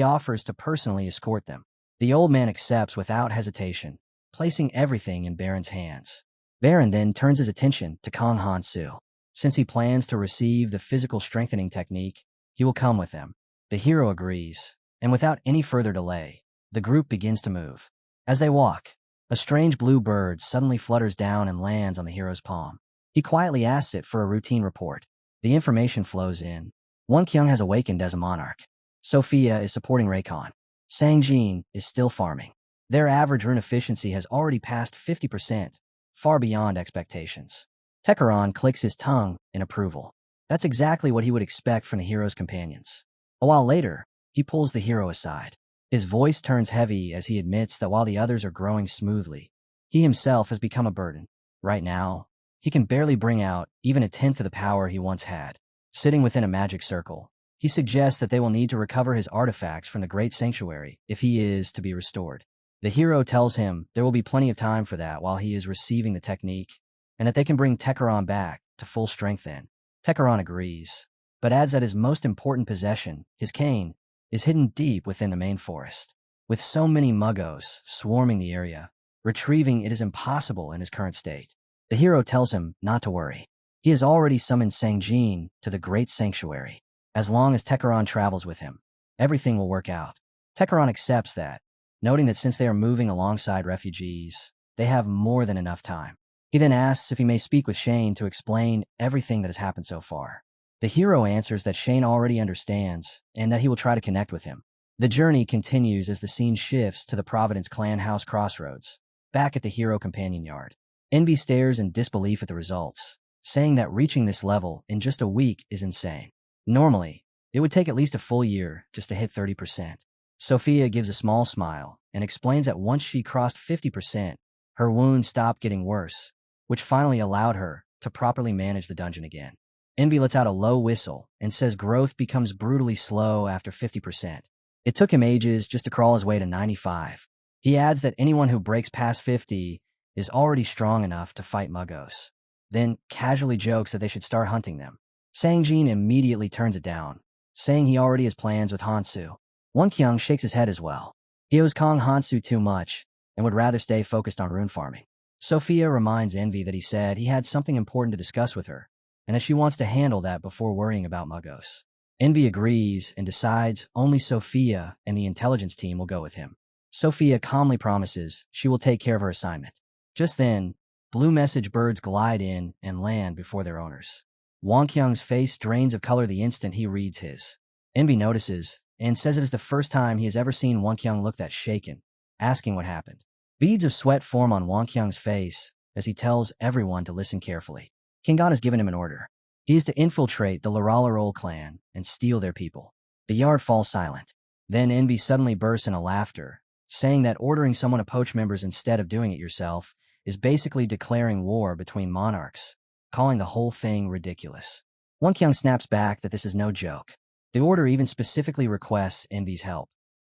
offers to personally escort them. The old man accepts without hesitation, placing everything in Baron's hands. Baron then turns his attention to Kong Hansu. Since he plans to receive the physical strengthening technique, he will come with them. The hero agrees, and without any further delay, the group begins to move. As they walk, a strange blue bird suddenly flutters down and lands on the hero's palm. He quietly asks it for a routine report. The information flows in. Won Kyung has awakened as a monarch. Sophia is supporting Raycon. Sang Jin is still farming. Their average rune efficiency has already passed 50%, far beyond expectations. Tekaron clicks his tongue in approval. That's exactly what he would expect from the hero's companions. A while later, he pulls the hero aside. His voice turns heavy as he admits that while the others are growing smoothly, he himself has become a burden. Right now, he can barely bring out even a tenth of the power he once had. Sitting within a magic circle, he suggests that they will need to recover his artifacts from the Great Sanctuary if he is to be restored. The hero tells him there will be plenty of time for that while he is receiving the technique, and that they can bring Tekeron back to full strength then. Tekeron agrees, but adds that his most important possession, his cane, is hidden deep within the main forest. With so many muggos swarming the area, retrieving it is impossible in his current state. The hero tells him not to worry. He has already summoned Sangjin to the Great Sanctuary. As long as Tekeron travels with him, everything will work out. Tekeron accepts that, noting that since they are moving alongside refugees, they have more than enough time. He then asks if he may speak with Shane to explain everything that has happened so far. The hero answers that Shane already understands and that he will try to connect with him. The journey continues as the scene shifts to the Providence clan house crossroads, back at the hero companion yard. Envy stares in disbelief at the results, saying that reaching this level in just a week is insane. Normally, it would take at least a full year just to hit 30%. Sophia gives a small smile and explains that once she crossed 50%, her wounds stopped getting worse, which finally allowed her to properly manage the dungeon again. Envy lets out a low whistle and says growth becomes brutally slow after 50%. It took him ages just to crawl his way to 95. He adds that anyone who breaks past 50 is already strong enough to fight muggos, then casually jokes that they should start hunting them. Sangjin immediately turns it down, saying he already has plans with Hansu. Wonkyung shakes his head as well. He owes Kong Hansu too much and would rather stay focused on rune farming. Sophia reminds Envy that he said he had something important to discuss with her, and that she wants to handle that before worrying about muggos. Envy agrees and decides only Sophia and the intelligence team will go with him. Sophia calmly promises she will take care of her assignment. Just then, blue message birds glide in and land before their owners. Wonkyung's face drains of color the instant he reads his. Envy notices and says it is the first time he has ever seen Wonkyung look that shaken, asking what happened. Beads of sweat form on Wonkyung's face as he tells everyone to listen carefully. Kingan has given him an order. He is to infiltrate the Laralarol clan and steal their people. The yard falls silent. Then Envy suddenly bursts into laughter, saying that ordering someone to poach members instead of doing it yourself is basically declaring war between monarchs, calling the whole thing ridiculous. Wonkyung snaps back that this is no joke. The order even specifically requests Envy's help,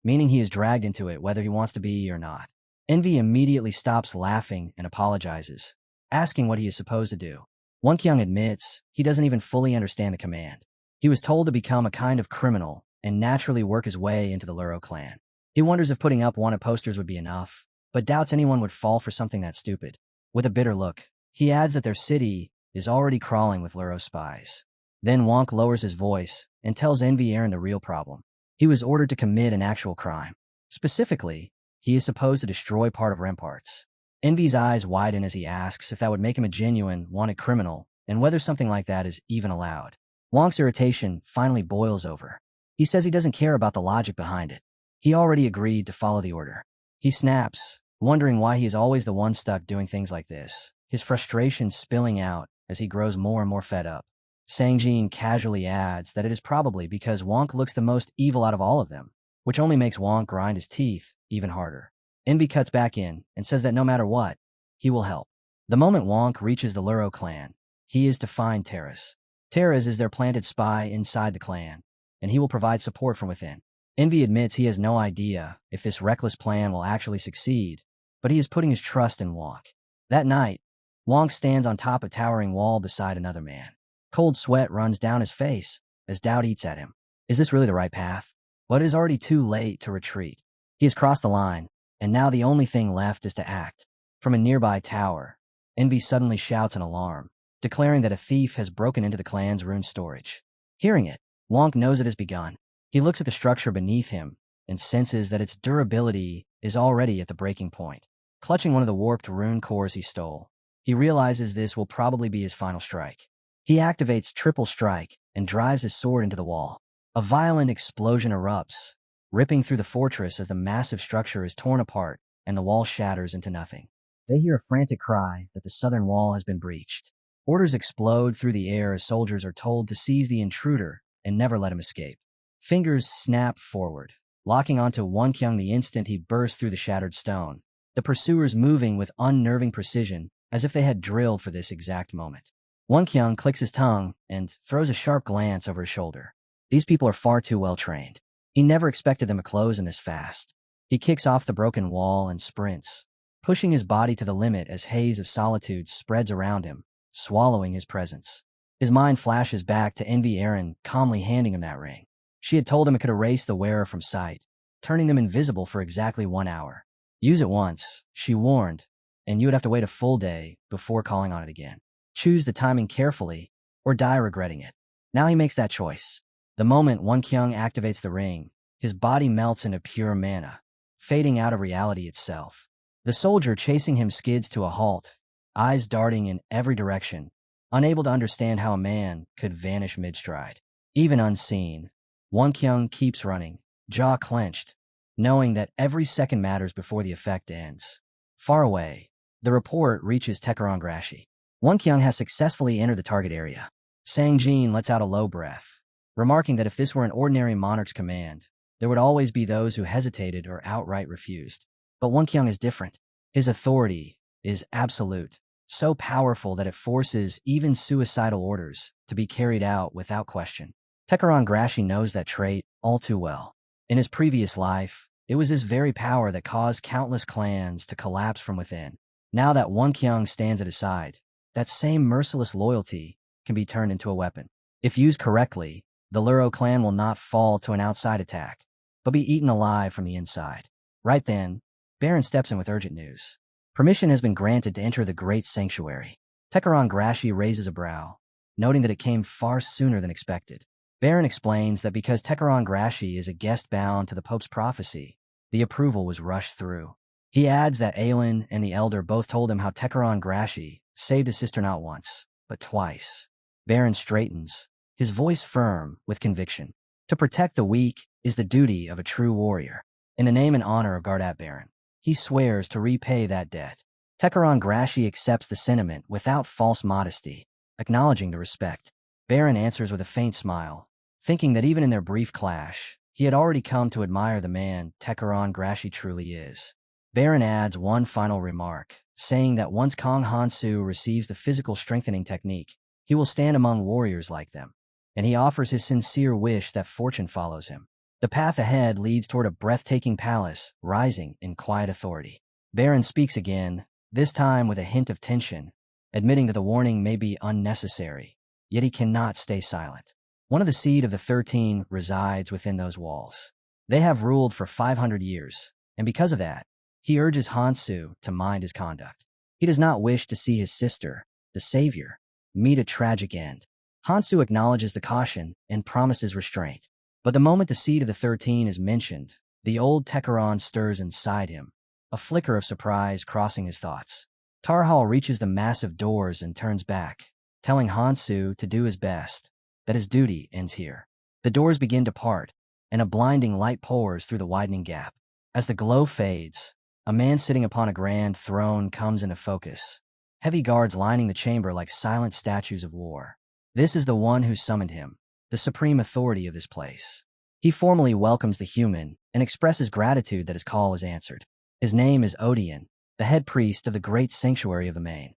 meaning he is dragged into it whether he wants to be or not. Envy immediately stops laughing and apologizes, asking what he is supposed to do. Wonkyung admits he doesn't even fully understand the command. He was told to become a kind of criminal and naturally work his way into the Luro clan. He wonders if putting up wanted posters would be enough, but doubts anyone would fall for something that stupid. With a bitter look, he adds that their city is already crawling with Luro spies. Then Wonk lowers his voice and tells Envy Aaron the real problem. He was ordered to commit an actual crime. Specifically, he is supposed to destroy part of ramparts. Envy's eyes widen as he asks if that would make him a genuine, wanted criminal, and whether something like that is even allowed. Wonk's irritation finally boils over. He says he doesn't care about the logic behind it. He already agreed to follow the order. He snaps, wondering why he is always the one stuck doing things like this, his frustration spilling out as he grows more and more fed up. Sangjin casually adds that it is probably because Wonk looks the most evil out of all of them, which only makes Wonk grind his teeth even harder. Envy cuts back in and says that no matter what, he will help. The moment Wonk reaches the Luro clan, he is to find Terrace. Terrace is their planted spy inside the clan, and he will provide support from within. Envy admits he has no idea if this reckless plan will actually succeed, but he is putting his trust in Wonk. That night, Wonk stands on top of a towering wall beside another man. Cold sweat runs down his face as doubt eats at him. Is this really the right path? But it is already too late to retreat. He has crossed the line, and now the only thing left is to act. From a nearby tower, Envy suddenly shouts in alarm, declaring that a thief has broken into the clan's rune storage. Hearing it, Wonk knows it has begun. He looks at the structure beneath him and senses that its durability is already at the breaking point. Clutching one of the warped rune cores he stole, he realizes this will probably be his final strike. He activates Triple Strike and drives his sword into the wall. A violent explosion erupts, ripping through the fortress as the massive structure is torn apart and the wall shatters into nothing. They hear a frantic cry that the southern wall has been breached. Orders explode through the air as soldiers are told to seize the intruder and never let him escape. Fingers snap forward, locking onto Wonkyung the instant he bursts through the shattered stone, the pursuers moving with unnerving precision as if they had drilled for this exact moment. Wonkyung clicks his tongue and throws a sharp glance over his shoulder. These people are far too well trained. He never expected them to close in this fast. He kicks off the broken wall and sprints, pushing his body to the limit as haze of solitude spreads around him, swallowing his presence. His mind flashes back to Envy Aaron calmly handing him that ring. She had told him it could erase the wearer from sight, turning them invisible for exactly 1 hour. Use it once, she warned, and you would have to wait a full day before calling on it again. Choose the timing carefully, or die regretting it. Now he makes that choice. The moment Wonkyung activates the ring, his body melts into pure mana, fading out of reality itself. The soldier chasing him skids to a halt, eyes darting in every direction, unable to understand how a man could vanish mid-stride. Even unseen, Wonkyung keeps running, jaw clenched, knowing that every second matters before the effect ends. Far away, the report reaches Taekarangrashi. Wonkyung has successfully entered the target area. Sang Jin lets out a low breath, remarking that if this were an ordinary monarch's command, there would always be those who hesitated or outright refused. But Wonkyung is different. His authority is absolute, so powerful that it forces even suicidal orders to be carried out without question. Taekarangrashi knows that trait all too well. In his previous life, it was this very power that caused countless clans to collapse from within. Now that Wonkyung stands at his side, that same merciless loyalty can be turned into a weapon. If used correctly, the Luro clan will not fall to an outside attack, but be eaten alive from the inside. Right then, Baron steps in with urgent news. Permission has been granted to enter the Great Sanctuary. Taekarangrashi raises a brow, noting that it came far sooner than expected. Baron explains that because Taekarangrashi is a guest bound to the Pope's prophecy, the approval was rushed through. He adds that Aelin and the Elder both told him how Taekarangrashi saved his sister not once, but twice. Baron straightens, his voice firm with conviction. To protect the weak is the duty of a true warrior. In the name and honor of Gardat Baron, he swears to repay that debt. Taekarangrashi accepts the sentiment without false modesty, acknowledging the respect. Baron answers with a faint smile, thinking that even in their brief clash, he had already come to admire the man Taekarangrashi truly is. Baron adds one final remark, saying that once Kong Hansu receives the physical strengthening technique, he will stand among warriors like them, and he offers his sincere wish that fortune follows him. The path ahead leads toward a breathtaking palace, rising in quiet authority. Baron speaks again, this time with a hint of tension, admitting that the warning may be unnecessary, yet he cannot stay silent. One of the seed of the 13 resides within those walls. They have ruled for 500 years, and because of that, he urges Hansu to mind his conduct. He does not wish to see his sister, the savior, meet a tragic end. Hansu acknowledges the caution and promises restraint. But the moment the seed of the 13 is mentioned, the old Tekaran stirs inside him, a flicker of surprise crossing his thoughts. Tarhal reaches the massive doors and turns back, telling Hansu to do his best, that his duty ends here. The doors begin to part, and a blinding light pours through the widening gap. As the glow fades, a man sitting upon a grand throne comes into focus, heavy guards lining the chamber like silent statues of war. This is the one who summoned him, the supreme authority of this place. He formally welcomes the human and expresses gratitude that his call was answered. His name is Odion, the head priest of the great sanctuary of the main.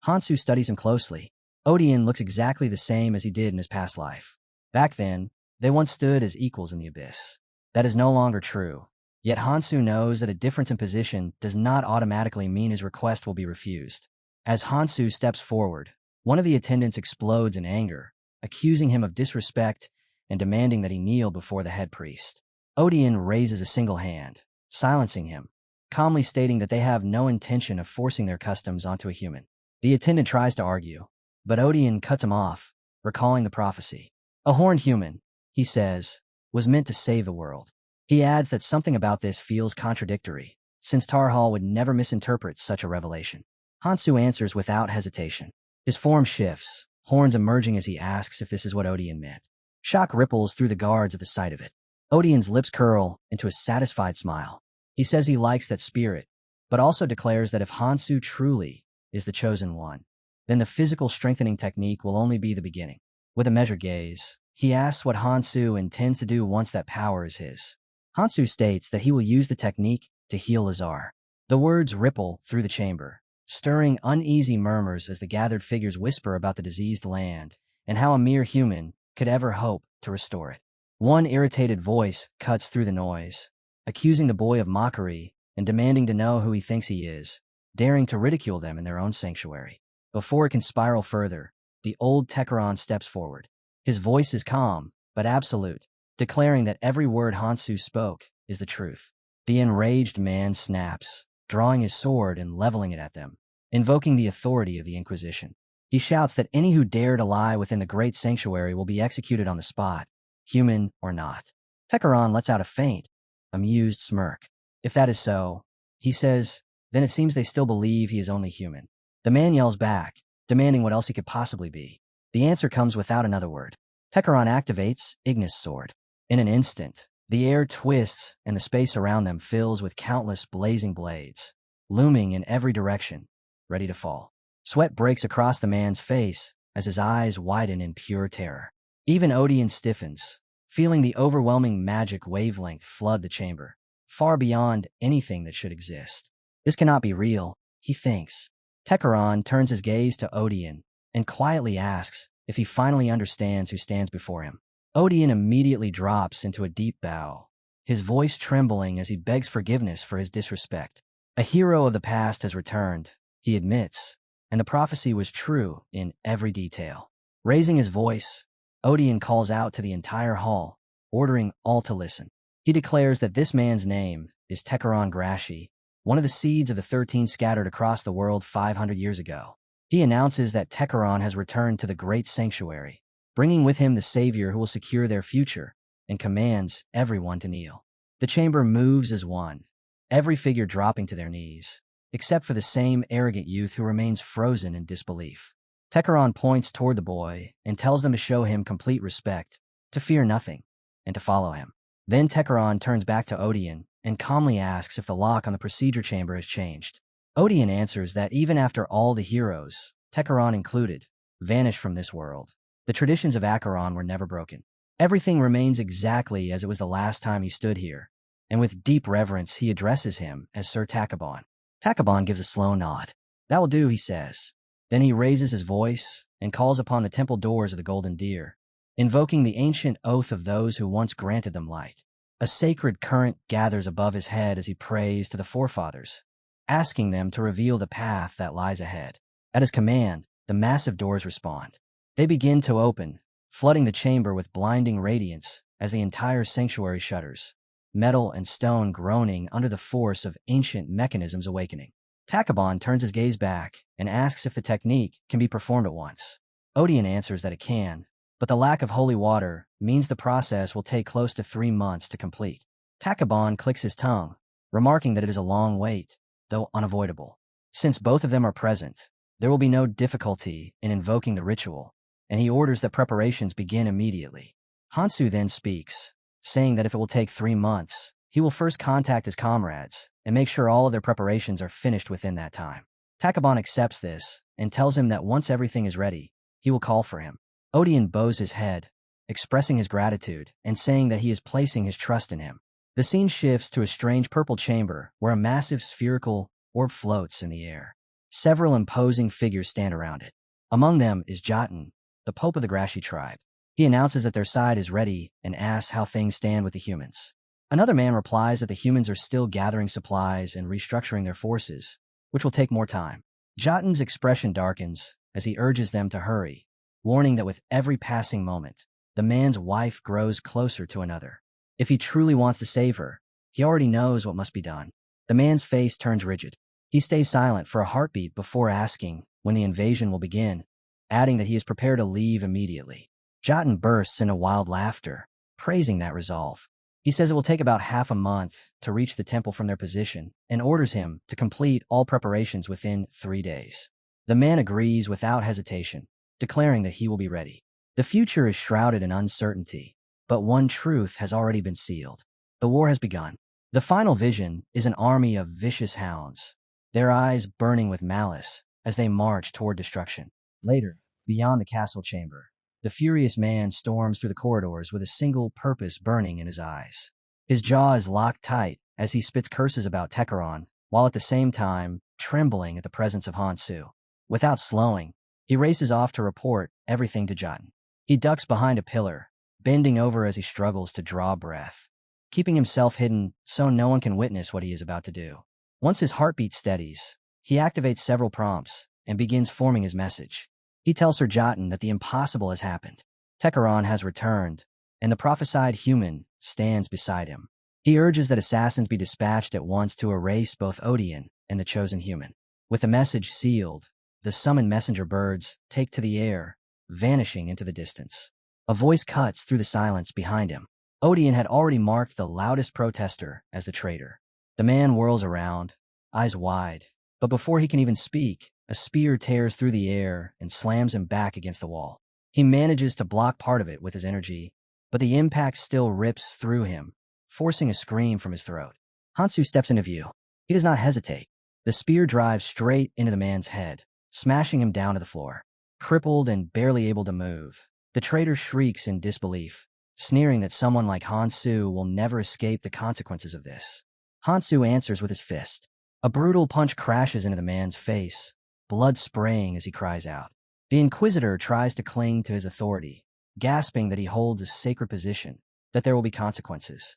Hansu studies him closely. Odion looks exactly the same as he did in his past life. Back then, they once stood as equals in the abyss. That is no longer true. Yet Hansu knows that a difference in position does not automatically mean his request will be refused. As Hansu steps forward, one of the attendants explodes in anger, accusing him of disrespect and demanding that he kneel before the head priest. Odion raises a single hand, silencing him, calmly stating that they have no intention of forcing their customs onto a human. The attendant tries to argue, but Odion cuts him off, recalling the prophecy. A horned human, he says, was meant to save the world. He adds that something about this feels contradictory, since Tarhal would never misinterpret such a revelation. Hansu answers without hesitation. His form shifts, horns emerging as he asks if this is what Odion meant. Shock ripples through the guards at the sight of it. Odion's lips curl into a satisfied smile. He says he likes that spirit, but also declares that if Hansu truly is the chosen one, then the physical strengthening technique will only be the beginning. With a measured gaze, he asks what Hansu intends to do once that power is his. Hansu states that he will use the technique to heal Lazar. The words ripple through the chamber, stirring uneasy murmurs as the gathered figures whisper about the diseased land and how a mere human could ever hope to restore it. One irritated voice cuts through the noise, accusing the boy of mockery and demanding to know who he thinks he is, daring to ridicule them in their own sanctuary. Before it can spiral further, the old Tekeron steps forward. His voice is calm, but absolute, declaring that every word Hansu spoke is the truth. The enraged man snaps, drawing his sword and leveling it at them, invoking the authority of the Inquisition. He shouts that any who dare to lie within the great sanctuary will be executed on the spot, human or not. Tekeron lets out a faint, amused smirk. If that is so, he says, then it seems they still believe he is only human. The man yells back, demanding what else he could possibly be. The answer comes without another word. Tekeron activates Ignis' sword. In an instant, the air twists and the space around them fills with countless blazing blades, looming in every direction, ready to fall. Sweat breaks across the man's face as his eyes widen in pure terror. Even Odeon stiffens, feeling the overwhelming magic wavelength flood the chamber, far beyond anything that should exist. This cannot be real, he thinks. Tekeron turns his gaze to Odeon and quietly asks if he finally understands who stands before him. Odeon immediately drops into a deep bow, his voice trembling as he begs forgiveness for his disrespect. A hero of the past has returned, he admits, and the prophecy was true in every detail. Raising his voice, Odeon calls out to the entire hall, ordering all to listen. He declares that this man's name is Tekeron Grashi, one of the seeds of the 13 scattered across the world 500 years ago. He announces that Tekeron has returned to the great sanctuary, bringing with him the savior who will secure their future, and commands everyone to kneel. The chamber moves as one, every figure dropping to their knees, except for the same arrogant youth who remains frozen in disbelief. Tekeron points toward the boy and tells them to show him complete respect, to fear nothing, and to follow him. Then Tekeron turns back to Odeon and calmly asks if the lock on the procedure chamber has changed. Odeon answers that even after all the heroes, Tekeron included, vanish from this world, the traditions of Acheron were never broken. Everything remains exactly as it was the last time he stood here, and with deep reverence he addresses him as Sir Takabon. Takabon gives a slow nod. That will do, he says. Then he raises his voice and calls upon the temple doors of the Golden Deer, invoking the ancient oath of those who once granted them light. A sacred current gathers above his head as he prays to the forefathers, asking them to reveal the path that lies ahead. At his command, the massive doors respond. They begin to open, flooding the chamber with blinding radiance as the entire sanctuary shudders, metal and stone groaning under the force of ancient mechanisms awakening. Takabon turns his gaze back and asks if the technique can be performed at once. Odeon answers that it can, but the lack of holy water means the process will take close to 3 months to complete. Takabon clicks his tongue, remarking that it is a long wait, though unavoidable. Since both of them are present, there will be no difficulty in invoking the ritual, and he orders that preparations begin immediately. Hansu then speaks, saying that if it will take 3 months, he will first contact his comrades and make sure all of their preparations are finished within that time. Takabon accepts this and tells him that once everything is ready, he will call for him. Odeon bows his head, expressing his gratitude and saying that he is placing his trust in him. The scene shifts to a strange purple chamber where a massive spherical orb floats in the air. Several imposing figures stand around it. Among them is Jotun, the Pope of the Grashi tribe. He announces that their side is ready and asks how things stand with the humans. Another man replies that the humans are still gathering supplies and restructuring their forces, which will take more time. Jotun's expression darkens as he urges them to hurry, warning that with every passing moment, the man's wife grows closer to another. If he truly wants to save her, he already knows what must be done. The man's face turns rigid. He stays silent for a heartbeat before asking when the invasion will begin, adding that he is prepared to leave immediately. Jotun bursts into wild laughter, praising that resolve. He says it will take about half a month to reach the temple from their position and orders him to complete all preparations within 3 days. The man agrees without hesitation, declaring that he will be ready. The future is shrouded in uncertainty, but one truth has already been sealed. The war has begun. The final vision is an army of vicious hounds, their eyes burning with malice as they march toward destruction. Later, beyond the castle chamber, the furious man storms through the corridors with a single purpose burning in his eyes. His jaw is locked tight as he spits curses about Tekeron, while at the same time trembling at the presence of Hansu. Without slowing, he races off to report everything to Jotun. He ducks behind a pillar, bending over as he struggles to draw breath, keeping himself hidden so no one can witness what he is about to do. Once his heartbeat steadies, He activates several prompts and begins forming his message. He tells Sir Jotun that the impossible has happened. Tekeron has returned, and the prophesied human stands beside him. He urges that assassins be dispatched at once to erase both Odian and the chosen human. With the message sealed, the summoned messenger birds take to the air, vanishing into the distance. A voice cuts through the silence behind him. Odian had already marked the loudest protester as the traitor. The man whirls around, eyes wide, but before he can even speak, a spear tears through the air and slams him back against the wall. He manages to block part of it with his energy, but the impact still rips through him, forcing a scream from his throat. Hansu steps into view. He does not hesitate. The spear drives straight into the man's head, smashing him down to the floor. Crippled and barely able to move, the traitor shrieks in disbelief, sneering that someone like Hansu will never escape the consequences of this. Hansu answers with his fist. A brutal punch crashes into the man's face, blood spraying as he cries out. The Inquisitor tries to cling to his authority, gasping that he holds a sacred position, that there will be consequences.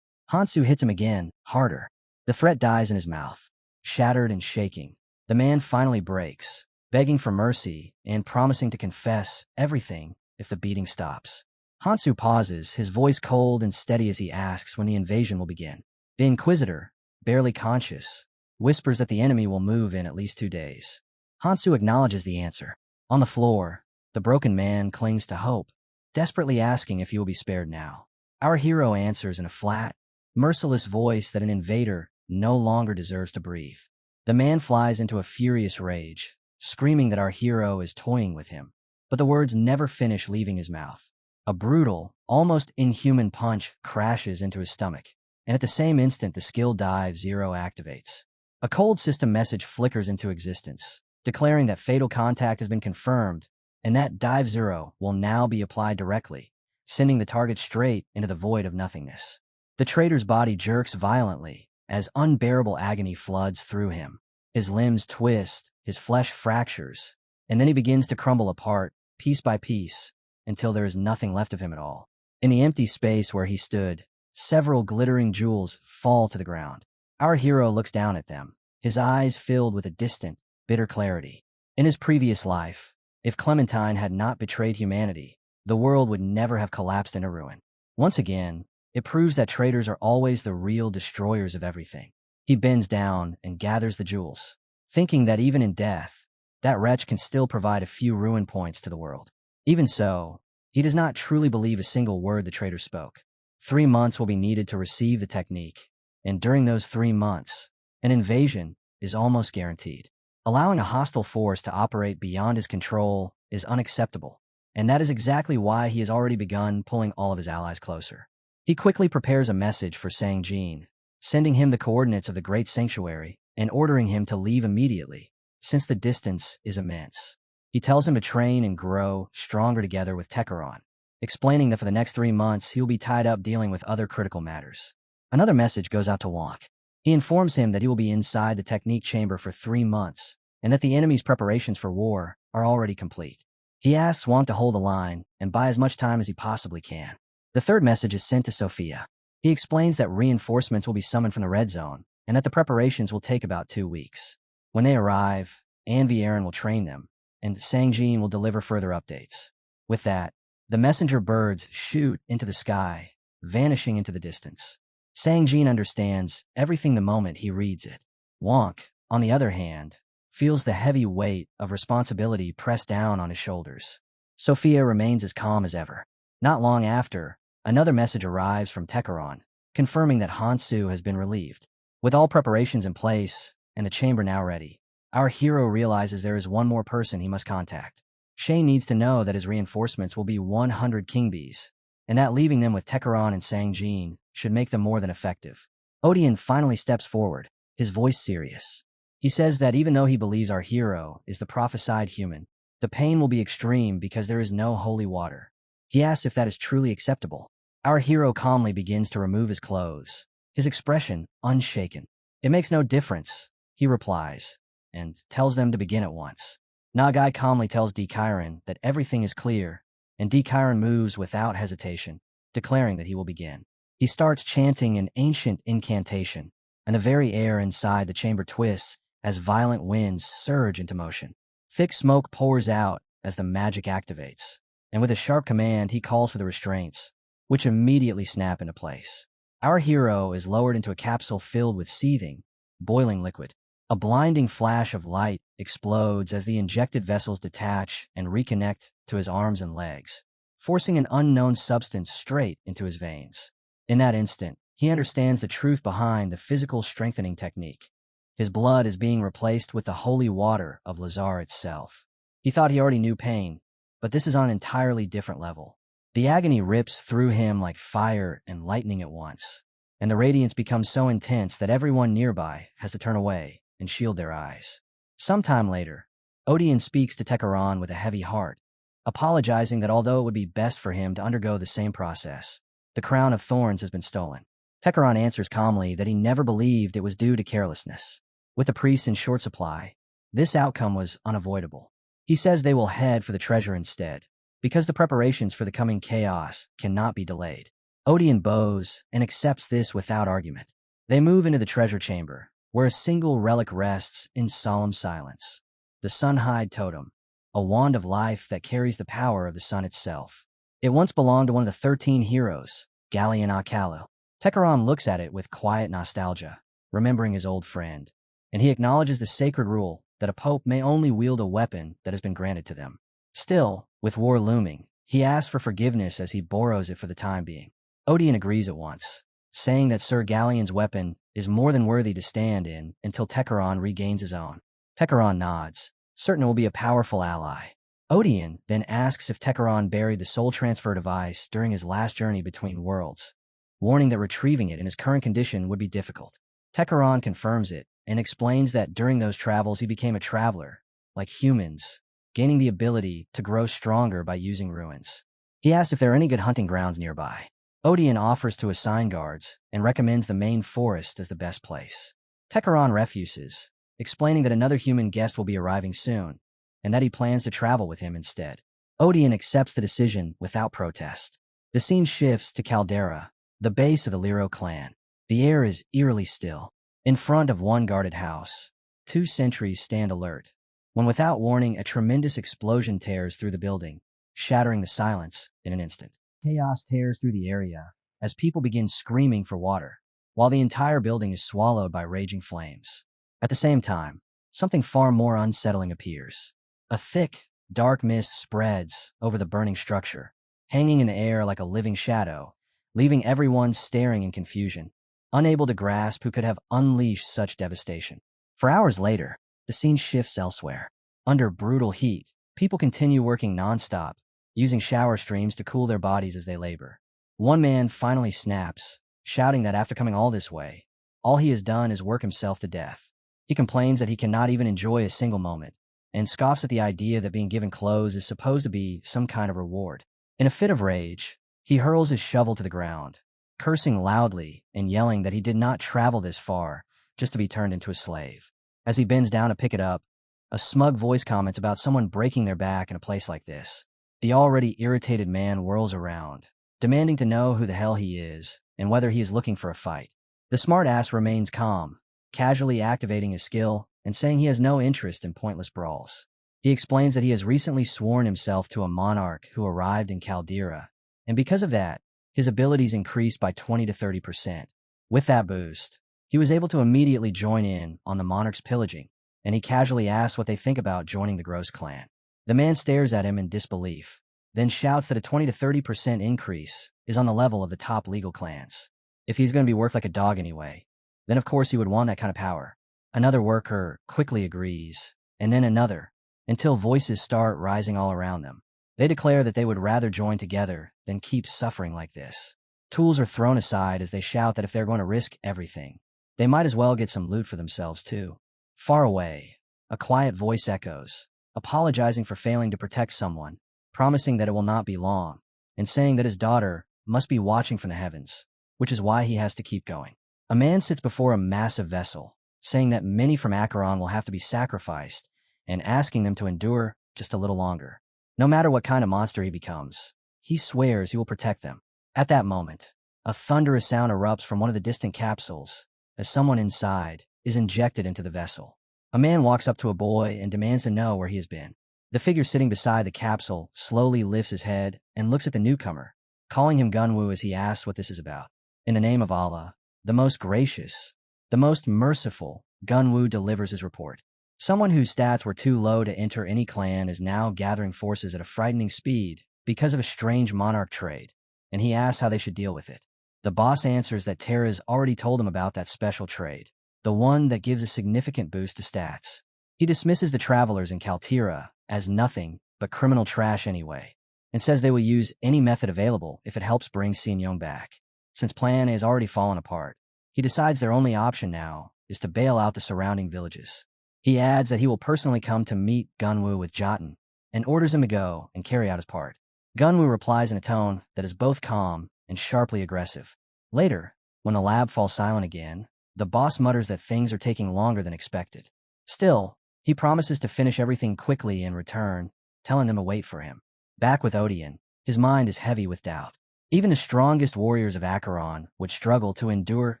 Hansu hits him again, harder. The threat dies in his mouth. Shattered and shaking, the man finally breaks, begging for mercy and promising to confess everything if the beating stops. Hansu pauses, his voice cold and steady as he asks when the invasion will begin. The Inquisitor, barely conscious, whispers that the enemy will move in at least 2 days. Hansu acknowledges the answer. On the floor, the broken man clings to hope, desperately asking if he will be spared now. Our hero answers in a flat, merciless voice that an invader no longer deserves to breathe. The man flies into a furious rage, screaming that our hero is toying with him. But the words never finish leaving his mouth. A brutal, almost inhuman punch crashes into his stomach, and at the same instant the skill dive 0 activates. A cold system message flickers into existence, declaring that fatal contact has been confirmed, and that dive 0 will now be applied directly, sending the target straight into the void of nothingness. The traitor's body jerks violently as unbearable agony floods through him. His limbs twist, his flesh fractures, and then he begins to crumble apart, piece by piece, until there is nothing left of him at all. In the empty space where he stood, several glittering jewels fall to the ground. Our hero looks down at them, his eyes filled with a distant, bitter clarity. In his previous life, if Clementine had not betrayed humanity, the world would never have collapsed into ruin. Once again, it proves that traitors are always the real destroyers of everything. He bends down and gathers the jewels, thinking that even in death, that wretch can still provide a few ruin points to the world. Even so, he does not truly believe a single word the traitor spoke. 3 months will be needed to receive the technique, and during those 3 months, an invasion is almost guaranteed. Allowing a hostile force to operate beyond his control is unacceptable, and that is exactly why he has already begun pulling all of his allies closer. He quickly prepares a message for Sang-jin, sending him the coordinates of the Great Sanctuary and ordering him to leave immediately, since the distance is immense. He tells him to train and grow stronger together with Tekeron, explaining that for the next 3 months he will be tied up dealing with other critical matters. Another message goes out to Wonk. He informs him that he will be inside the technique chamber for 3 months, and that the enemy's preparations for war are already complete. He asks Wonk to hold the line and buy as much time as he possibly can. The third message is sent to Sophia. He explains that reinforcements will be summoned from the Red Zone, and that the preparations will take about 2 weeks. When they arrive, Anvi Aaron will train them, and Sang-jin will deliver further updates. With that, the messenger birds shoot into the sky, vanishing into the distance. Sang-jin understands everything the moment he reads it. Wonk, on the other hand, feels the heavy weight of responsibility pressed down on his shoulders. Sophia remains as calm as ever. Not long after, another message arrives from Tekeron, confirming that Hansu has been relieved. With all preparations in place, and the chamber now ready, our hero realizes there is one more person he must contact. Shay needs to know that his reinforcements will be 100 king bees, and that leaving them with Tekeron and Sang-jin should make them more than effective. Odian finally steps forward, his voice serious. He says that even though he believes our hero is the prophesied human, the pain will be extreme because there is no holy water. He asks if that is truly acceptable. Our hero calmly begins to remove his clothes, his expression unshaken. It makes no difference, he replies, and tells them to begin at once. Nagai calmly tells D. Chiron that everything is clear, and D. Chiron moves without hesitation, declaring that he will begin. He starts chanting an ancient incantation, and the very air inside the chamber twists as violent winds surge into motion. Thick smoke pours out as the magic activates, and with a sharp command, he calls for the restraints, which immediately snap into place. Our hero is lowered into a capsule filled with seething, boiling liquid. A blinding flash of light explodes as the injected vessels detach and reconnect to his arms and legs, forcing an unknown substance straight into his veins. In that instant, he understands the truth behind the physical strengthening technique. His blood is being replaced with the holy water of Lazar itself. He thought he already knew pain, but this is on an entirely different level. The agony rips through him like fire and lightning at once, and the radiance becomes so intense that everyone nearby has to turn away and shield their eyes. Sometime later, Odeon speaks to Tekaran with a heavy heart, apologizing that although it would be best for him to undergo the same process, the crown of thorns has been stolen. Tekaran answers calmly that he never believed it was due to carelessness. With the priests in short supply, this outcome was unavoidable. He says they will head for the treasure instead, because the preparations for the coming chaos cannot be delayed. Odeon bows and accepts this without argument. They move into the treasure chamber, where a single relic rests in solemn silence. The Sunhide Totem, a wand of life that carries the power of the sun itself. It once belonged to one of the 13 heroes, Gallian Akalu. Tekaran looks at it with quiet nostalgia, remembering his old friend, and he acknowledges the sacred rule that a pope may only wield a weapon that has been granted to them. Still, with war looming, he asks for forgiveness as he borrows it for the time being. Odeon agrees at once, saying that Sir Gallian's weapon is more than worthy to stand in until Tekaran regains his own. Tekaran nods, certain it will be a powerful ally. Odeon then asks if Tekaran buried the soul transfer device during his last journey between worlds, warning that retrieving it in his current condition would be difficult. Tekaran confirms it and explains that during those travels he became a traveler, like humans, gaining the ability to grow stronger by using ruins. He asks if there are any good hunting grounds nearby. Odeon offers to assign guards and recommends the main forest as the best place. Tekaran refuses, explaining that another human guest will be arriving soon, and that he plans to travel with him instead. Odeon accepts the decision without protest. The scene shifts to Caldera, the base of the Liro clan. The air is eerily still. In front of one guarded house, 2 sentries stand alert, when without warning a tremendous explosion tears through the building, shattering the silence in an instant. Chaos tears through the area as people begin screaming for water, while the entire building is swallowed by raging flames. At the same time, something far more unsettling appears. A thick, dark mist spreads over the burning structure, hanging in the air like a living shadow, leaving everyone staring in confusion, unable to grasp who could have unleashed such devastation. For hours later, the scene shifts elsewhere. Under brutal heat, people continue working nonstop, using shower streams to cool their bodies as they labor. One man finally snaps, shouting that after coming all this way, all he has done is work himself to death. He complains that he cannot even enjoy a single moment, and scoffs at the idea that being given clothes is supposed to be some kind of reward. In a fit of rage, he hurls his shovel to the ground, cursing loudly and yelling that he did not travel this far just to be turned into a slave. As he bends down to pick it up, a smug voice comments about someone breaking their back in a place like this. The already irritated man whirls around, demanding to know who the hell he is and whether he is looking for a fight. The smartass remains calm, casually activating his skill and saying he has no interest in pointless brawls. He explains that he has recently sworn himself to a monarch who arrived in Caldera, and because of that, his abilities increased by 20 to 30%. With that boost, he was able to immediately join in on the monarch's pillaging, and he casually asks what they think about joining the Gross clan. The man stares at him in disbelief, then shouts that a 20 to 30% increase is on the level of the top legal clans. If he's going to be worked like a dog anyway, then of course he would want that kind of power. Another worker quickly agrees, and then another, until voices start rising all around them. They declare that they would rather join together than keep suffering like this. Tools are thrown aside as they shout that if they're going to risk everything, they might as well get some loot for themselves too. Far away, a quiet voice echoes, apologizing for failing to protect someone, promising that it will not be long, and saying that his daughter must be watching from the heavens, which is why he has to keep going. A man sits before a massive vessel, saying that many from Acheron will have to be sacrificed, and asking them to endure just a little longer. No matter what kind of monster he becomes, he swears he will protect them. At that moment, a thunderous sound erupts from one of the distant capsules, as someone inside is injected into the vessel. A man walks up to a boy and demands to know where he has been. The figure sitting beside the capsule slowly lifts his head and looks at the newcomer, calling him Gunwoo as he asks what this is about. In the name of Allah, the most gracious, the most merciful, Gunwoo delivers his report. Someone whose stats were too low to enter any clan is now gathering forces at a frightening speed because of a strange monarch trade, and he asks how they should deal with it. The boss answers that Terra's already told him about that special trade, the one that gives a significant boost to stats. He dismisses the travelers in Kaltira as nothing but criminal trash anyway, and says they will use any method available if it helps bring Sinyoung back. Since Plan has already fallen apart, he decides their only option now is to bail out the surrounding villages. He adds that he will personally come to meet Gunwoo with Jotun, and orders him to go and carry out his part. Gunwoo replies in a tone that is both calm and sharply aggressive. Later, when the lab falls silent again, the boss mutters that things are taking longer than expected. Still, he promises to finish everything quickly in return, telling them to wait for him. Back with Odeon, his mind is heavy with doubt. Even the strongest warriors of Acheron would struggle to endure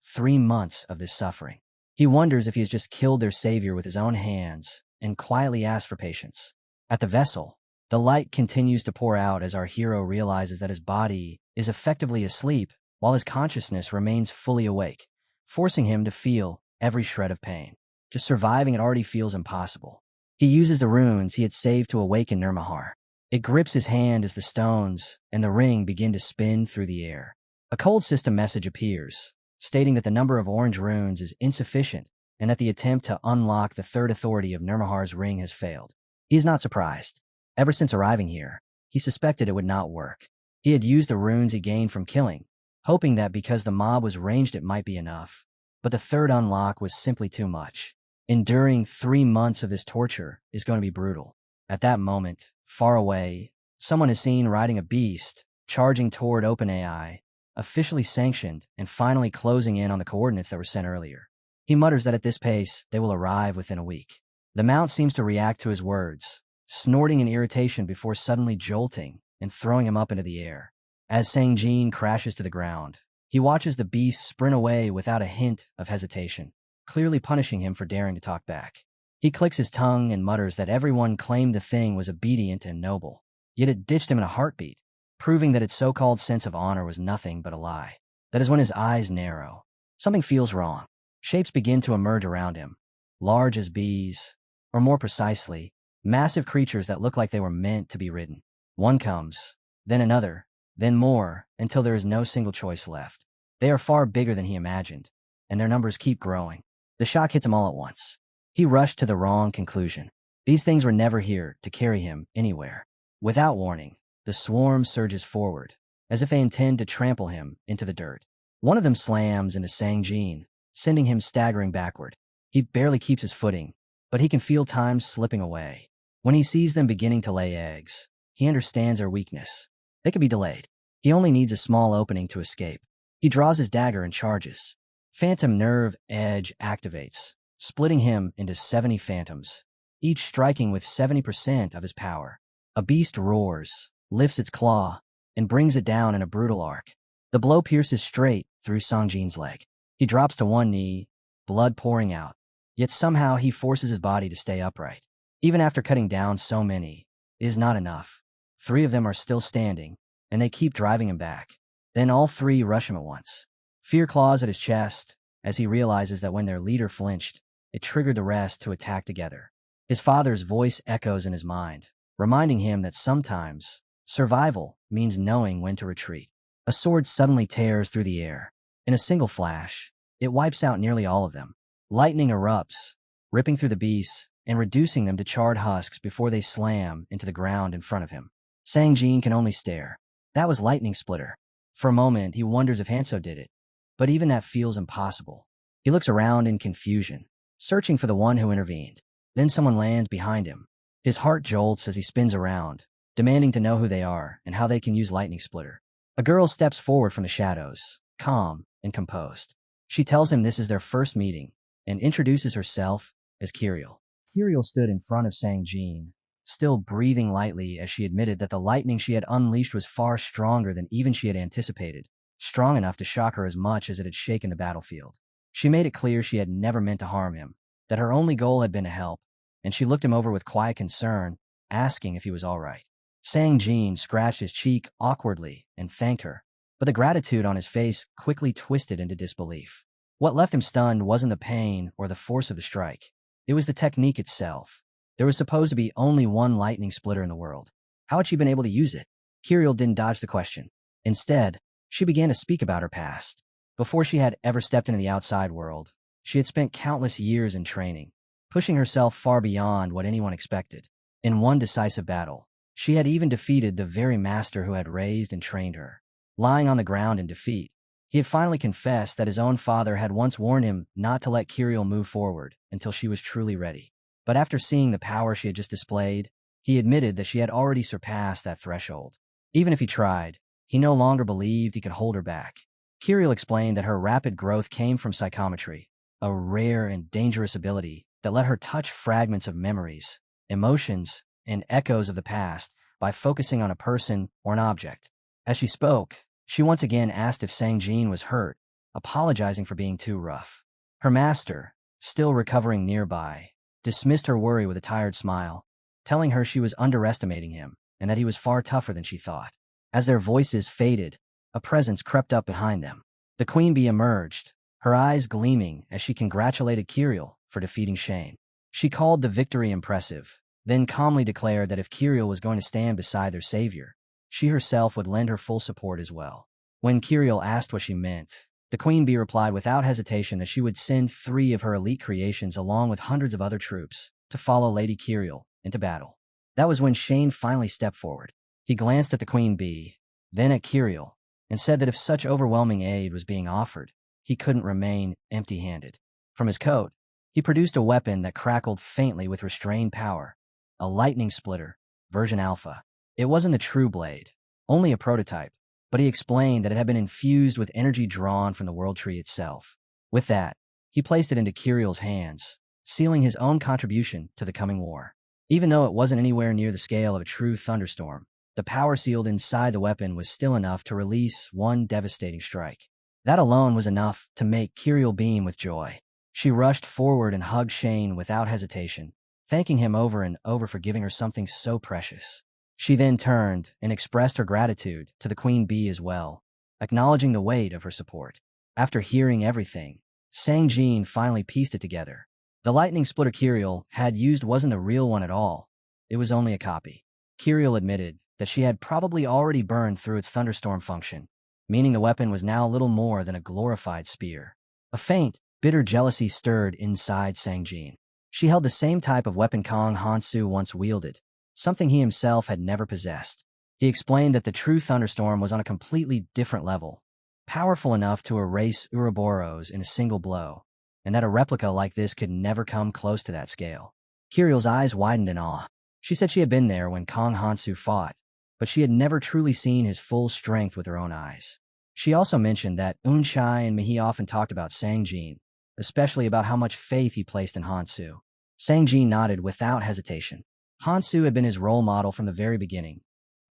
3 months of this suffering. He wonders if he has just killed their savior with his own hands and quietly asks for patience. At the vessel, the light continues to pour out as our hero realizes that his body is effectively asleep while his consciousness remains fully awake, forcing him to feel every shred of pain. Just surviving it already feels impossible. He uses the runes he had saved to awaken Nirmahar. It grips his hand as the stones and the ring begin to spin through the air. A cold system message appears, stating that the number of orange runes is insufficient and that the attempt to unlock the third authority of Nirmahar's ring has failed. He is not surprised. Ever since arriving here, he suspected it would not work. He had used the runes he gained from killing, hoping that because the mob was ranged it might be enough. But the third unlock was simply too much. Enduring 3 months of this torture is going to be brutal. At that moment, far away, someone is seen riding a beast, charging toward OpenAI, officially sanctioned and finally closing in on the coordinates that were sent earlier. He mutters that at this pace, they will arrive within a week. The mount seems to react to his words, snorting in irritation before suddenly jolting and throwing him up into the air. As Sang-jin crashes to the ground, he watches the beast sprint away without a hint of hesitation, clearly punishing him for daring to talk back. He clicks his tongue and mutters that everyone claimed the thing was obedient and noble, yet it ditched him in a heartbeat, proving that its so-called sense of honor was nothing but a lie. That is when his eyes narrow. Something feels wrong. Shapes begin to emerge around him, large as bees, or more precisely, massive creatures that look like they were meant to be ridden. One comes, then another, then more, until there is no single choice left. They are far bigger than he imagined, and their numbers keep growing. The shock hits him all at once. He rushed to the wrong conclusion. These things were never here to carry him anywhere. Without warning, the swarm surges forward, as if they intend to trample him into the dirt. One of them slams into Sang-jin, sending him staggering backward. He barely keeps his footing, but he can feel time slipping away. When he sees them beginning to lay eggs, he understands their weakness. They can be delayed. He only needs a small opening to escape. He draws his dagger and charges. Phantom Nerve Edge activates, splitting him into 70 phantoms, each striking with 70% of his power. A beast roars, lifts its claw, and brings it down in a brutal arc. The blow pierces straight through Sang-jin's leg. He drops to one knee, blood pouring out, yet somehow he forces his body to stay upright. Even after cutting down so many, it is not enough. 3 of them are still standing, and they keep driving him back. Then all 3 rush him at once. Fear claws at his chest as he realizes that when their leader flinched, it triggered the rest to attack together. His father's voice echoes in his mind, reminding him that sometimes survival means knowing when to retreat. A sword suddenly tears through the air. In a single flash, it wipes out nearly all of them. Lightning erupts, ripping through the beasts and reducing them to charred husks before they slam into the ground in front of him. Sang-jin can only stare. That was Lightning Splitter. For a moment, he wonders if Hanso did it, but even that feels impossible. He looks around in confusion, searching for the one who intervened. Then someone lands behind him. His heart jolts as he spins around, demanding to know who they are and how they can use Lightning Splitter. A girl steps forward from the shadows, calm and composed. She tells him this is their first meeting and introduces herself as Kiriel. Kiriel stood in front of Sang-jin, still breathing lightly as she admitted that the lightning she had unleashed was far stronger than even she had anticipated, strong enough to shock her as much as it had shaken the battlefield. She made it clear she had never meant to harm him, that her only goal had been to help, and she looked him over with quiet concern, asking if he was all right. Sang-jin scratched his cheek awkwardly and thanked her, but the gratitude on his face quickly twisted into disbelief. What left him stunned wasn't the pain or the force of the strike. It was the technique itself. There was supposed to be only one lightning splitter in the world. How had she been able to use it? Kirill didn't dodge the question. Instead, she began to speak about her past. Before she had ever stepped into the outside world, she had spent countless years in training, pushing herself far beyond what anyone expected. In one decisive battle, she had even defeated the very master who had raised and trained her. Lying on the ground in defeat, he had finally confessed that his own father had once warned him not to let Kirill move forward until she was truly ready. But after seeing the power she had just displayed, he admitted that she had already surpassed that threshold. Even if he tried, he no longer believed he could hold her back. Kirill explained that her rapid growth came from psychometry, a rare and dangerous ability that let her touch fragments of memories, emotions, and echoes of the past by focusing on a person or an object. As she spoke, she once again asked if Sang-jin was hurt, apologizing for being too rough. Her master, still recovering nearby, dismissed her worry with a tired smile, telling her she was underestimating him and that he was far tougher than she thought. As their voices faded, a presence crept up behind them. The queen bee emerged, her eyes gleaming as she congratulated Kirill for defeating Shane. She called the victory impressive, then calmly declared that if Kirill was going to stand beside their savior, she herself would lend her full support as well. When Kirill asked what she meant, the queen bee replied without hesitation that she would send 3 of her elite creations along with hundreds of other troops to follow Lady Kirill into battle. That was when Shane finally stepped forward. He glanced at the queen bee, then at Kirill, and said that if such overwhelming aid was being offered, he couldn't remain empty-handed. From his coat, he produced a weapon that crackled faintly with restrained power, a lightning splitter, version alpha. It wasn't the true blade, only a prototype, but he explained that it had been infused with energy drawn from the world tree itself. With that, he placed it into Kirill's hands, sealing his own contribution to the coming war. Even though it wasn't anywhere near the scale of a true thunderstorm, the power sealed inside the weapon was still enough to release one devastating strike. That alone was enough to make Kirill beam with joy. She rushed forward and hugged Shane without hesitation, thanking him over and over for giving her something so precious. She then turned and expressed her gratitude to the queen bee as well, acknowledging the weight of her support. After hearing everything, Sang-jin finally pieced it together. The lightning splitter Kirill had used wasn't a real one at all. It was only a copy. Kirill admitted that she had probably already burned through its thunderstorm function, meaning the weapon was now little more than a glorified spear. A faint, bitter jealousy stirred inside Sang-jin. She held the same type of weapon Kang Hansu once wielded, something he himself had never possessed. He explained that the true thunderstorm was on a completely different level, powerful enough to erase Ouroboros in a single blow, and that a replica like this could never come close to that scale. Kirill's eyes widened in awe. She said she had been there when Kang Hansu fought, but she had never truly seen his full strength with her own eyes. She also mentioned that Eunshai and Mihi often talked about Sang-jin, especially about how much faith he placed in Hansu. Sang-jin nodded without hesitation. Hansu had been his role model from the very beginning,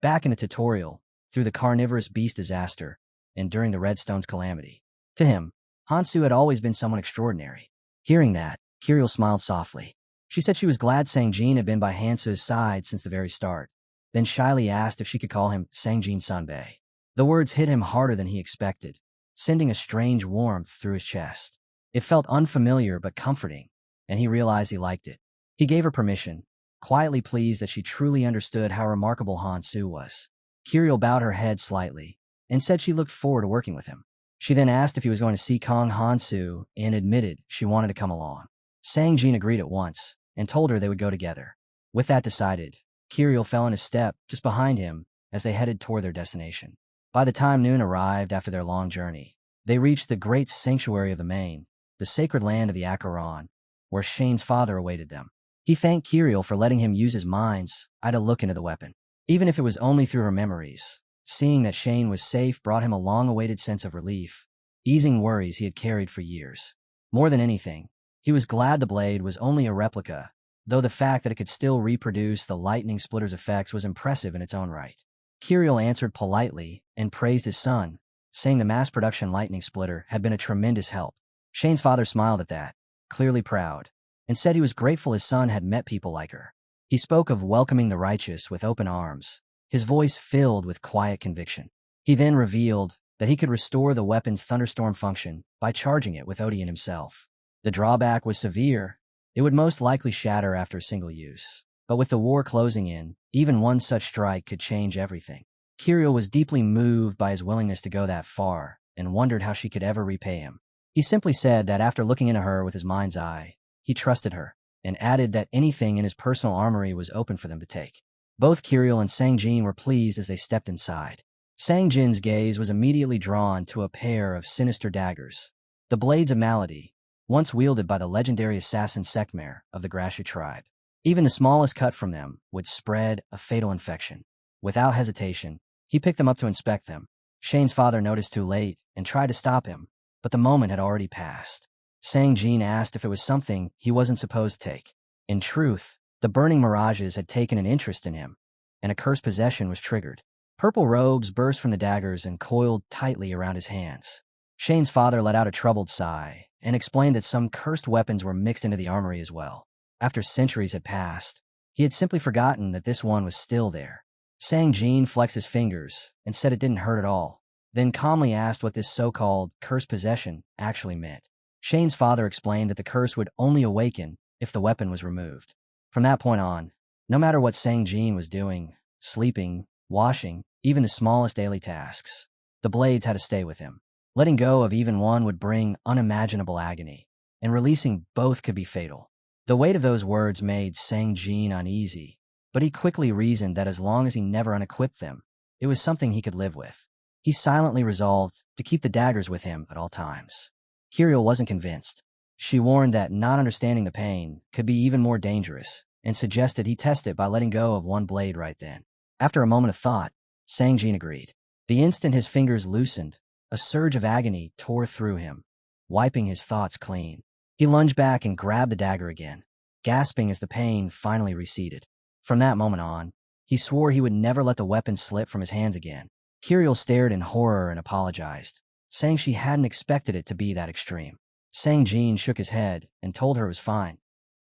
back in the tutorial, through the carnivorous beast disaster, and during the Redstone's calamity. To him, Hansu had always been someone extraordinary. Hearing that, Kirill smiled softly. She said she was glad Sang-jin had been by Hansu's side since the very start, then shyly asked if she could call him Sang-jin Sanbei. The words hit him harder than he expected, sending a strange warmth through his chest. It felt unfamiliar but comforting, and he realized he liked it. He gave her permission, quietly pleased that she truly understood how remarkable Hansu was. Kirill bowed her head slightly, and said she looked forward to working with him. She then asked if he was going to see Kang Hansu and admitted she wanted to come along. Sang-jin agreed at once, and told her they would go together. With that decided, Kirill fell in a step just behind him as they headed toward their destination. By the time noon arrived after their long journey, they reached the great sanctuary of the Main, the sacred land of the Acheron, where Shane's father awaited them. He thanked Kirill for letting him use his mind's eye to look into the weapon. Even if it was only through her memories, seeing that Shane was safe brought him a long-awaited sense of relief, easing worries he had carried for years. More than anything, he was glad the blade was only a replica, though the fact that it could still reproduce the lightning splitter's effects was impressive in its own right. Kirill answered politely and praised his son, saying the mass-production lightning splitter had been a tremendous help. Shane's father smiled at that, clearly proud. and said he was grateful his son had met people like her. He spoke of welcoming the righteous with open arms, his voice filled with quiet conviction. He then revealed that he could restore the weapon's thunderstorm function by charging it with Odian himself. The drawback was severe. It would most likely shatter after a single use. But with the war closing in, even one such strike could change everything. Kirill was deeply moved by his willingness to go that far and wondered how she could ever repay him. He simply said that after looking into her with his mind's eye, he trusted her, and added that anything in his personal armory was open for them to take. Both Kirill and Sang-jin were pleased as they stepped inside. Sang-jin's gaze was immediately drawn to a pair of sinister daggers, the blades of malady, once wielded by the legendary assassin Sekmer of the Grashu tribe. Even the smallest cut from them would spread a fatal infection. Without hesitation, he picked them up to inspect them. Shane's father noticed too late and tried to stop him, but the moment had already passed. Sang-jin asked if it was something he wasn't supposed to take. In truth, the burning mirages had taken an interest in him, and a cursed possession was triggered. Purple robes burst from the daggers and coiled tightly around his hands. Shane's father let out a troubled sigh and explained that some cursed weapons were mixed into the armory as well. After centuries had passed, he had simply forgotten that this one was still there. Sang-jin flexed his fingers and said it didn't hurt at all, then calmly asked what this so-called cursed possession actually meant. Shane's father explained that the curse would only awaken if the weapon was removed. From that point on, no matter what Sang-jin was doing, sleeping, washing, even the smallest daily tasks, the blades had to stay with him. Letting go of even one would bring unimaginable agony, and releasing both could be fatal. The weight of those words made Sang-jin uneasy, but he quickly reasoned that as long as he never unequipped them, it was something he could live with. He silently resolved to keep the daggers with him at all times. Kirill wasn't convinced. She warned that not understanding the pain could be even more dangerous, and suggested he test it by letting go of one blade right then. After a moment of thought, Sang-jin agreed. The instant his fingers loosened, a surge of agony tore through him, wiping his thoughts clean. He lunged back and grabbed the dagger again, gasping as the pain finally receded. From that moment on, he swore he would never let the weapon slip from his hands again. Kirill stared in horror and apologized, saying she hadn't expected it to be that extreme. Sang-jin shook his head and told her it was fine.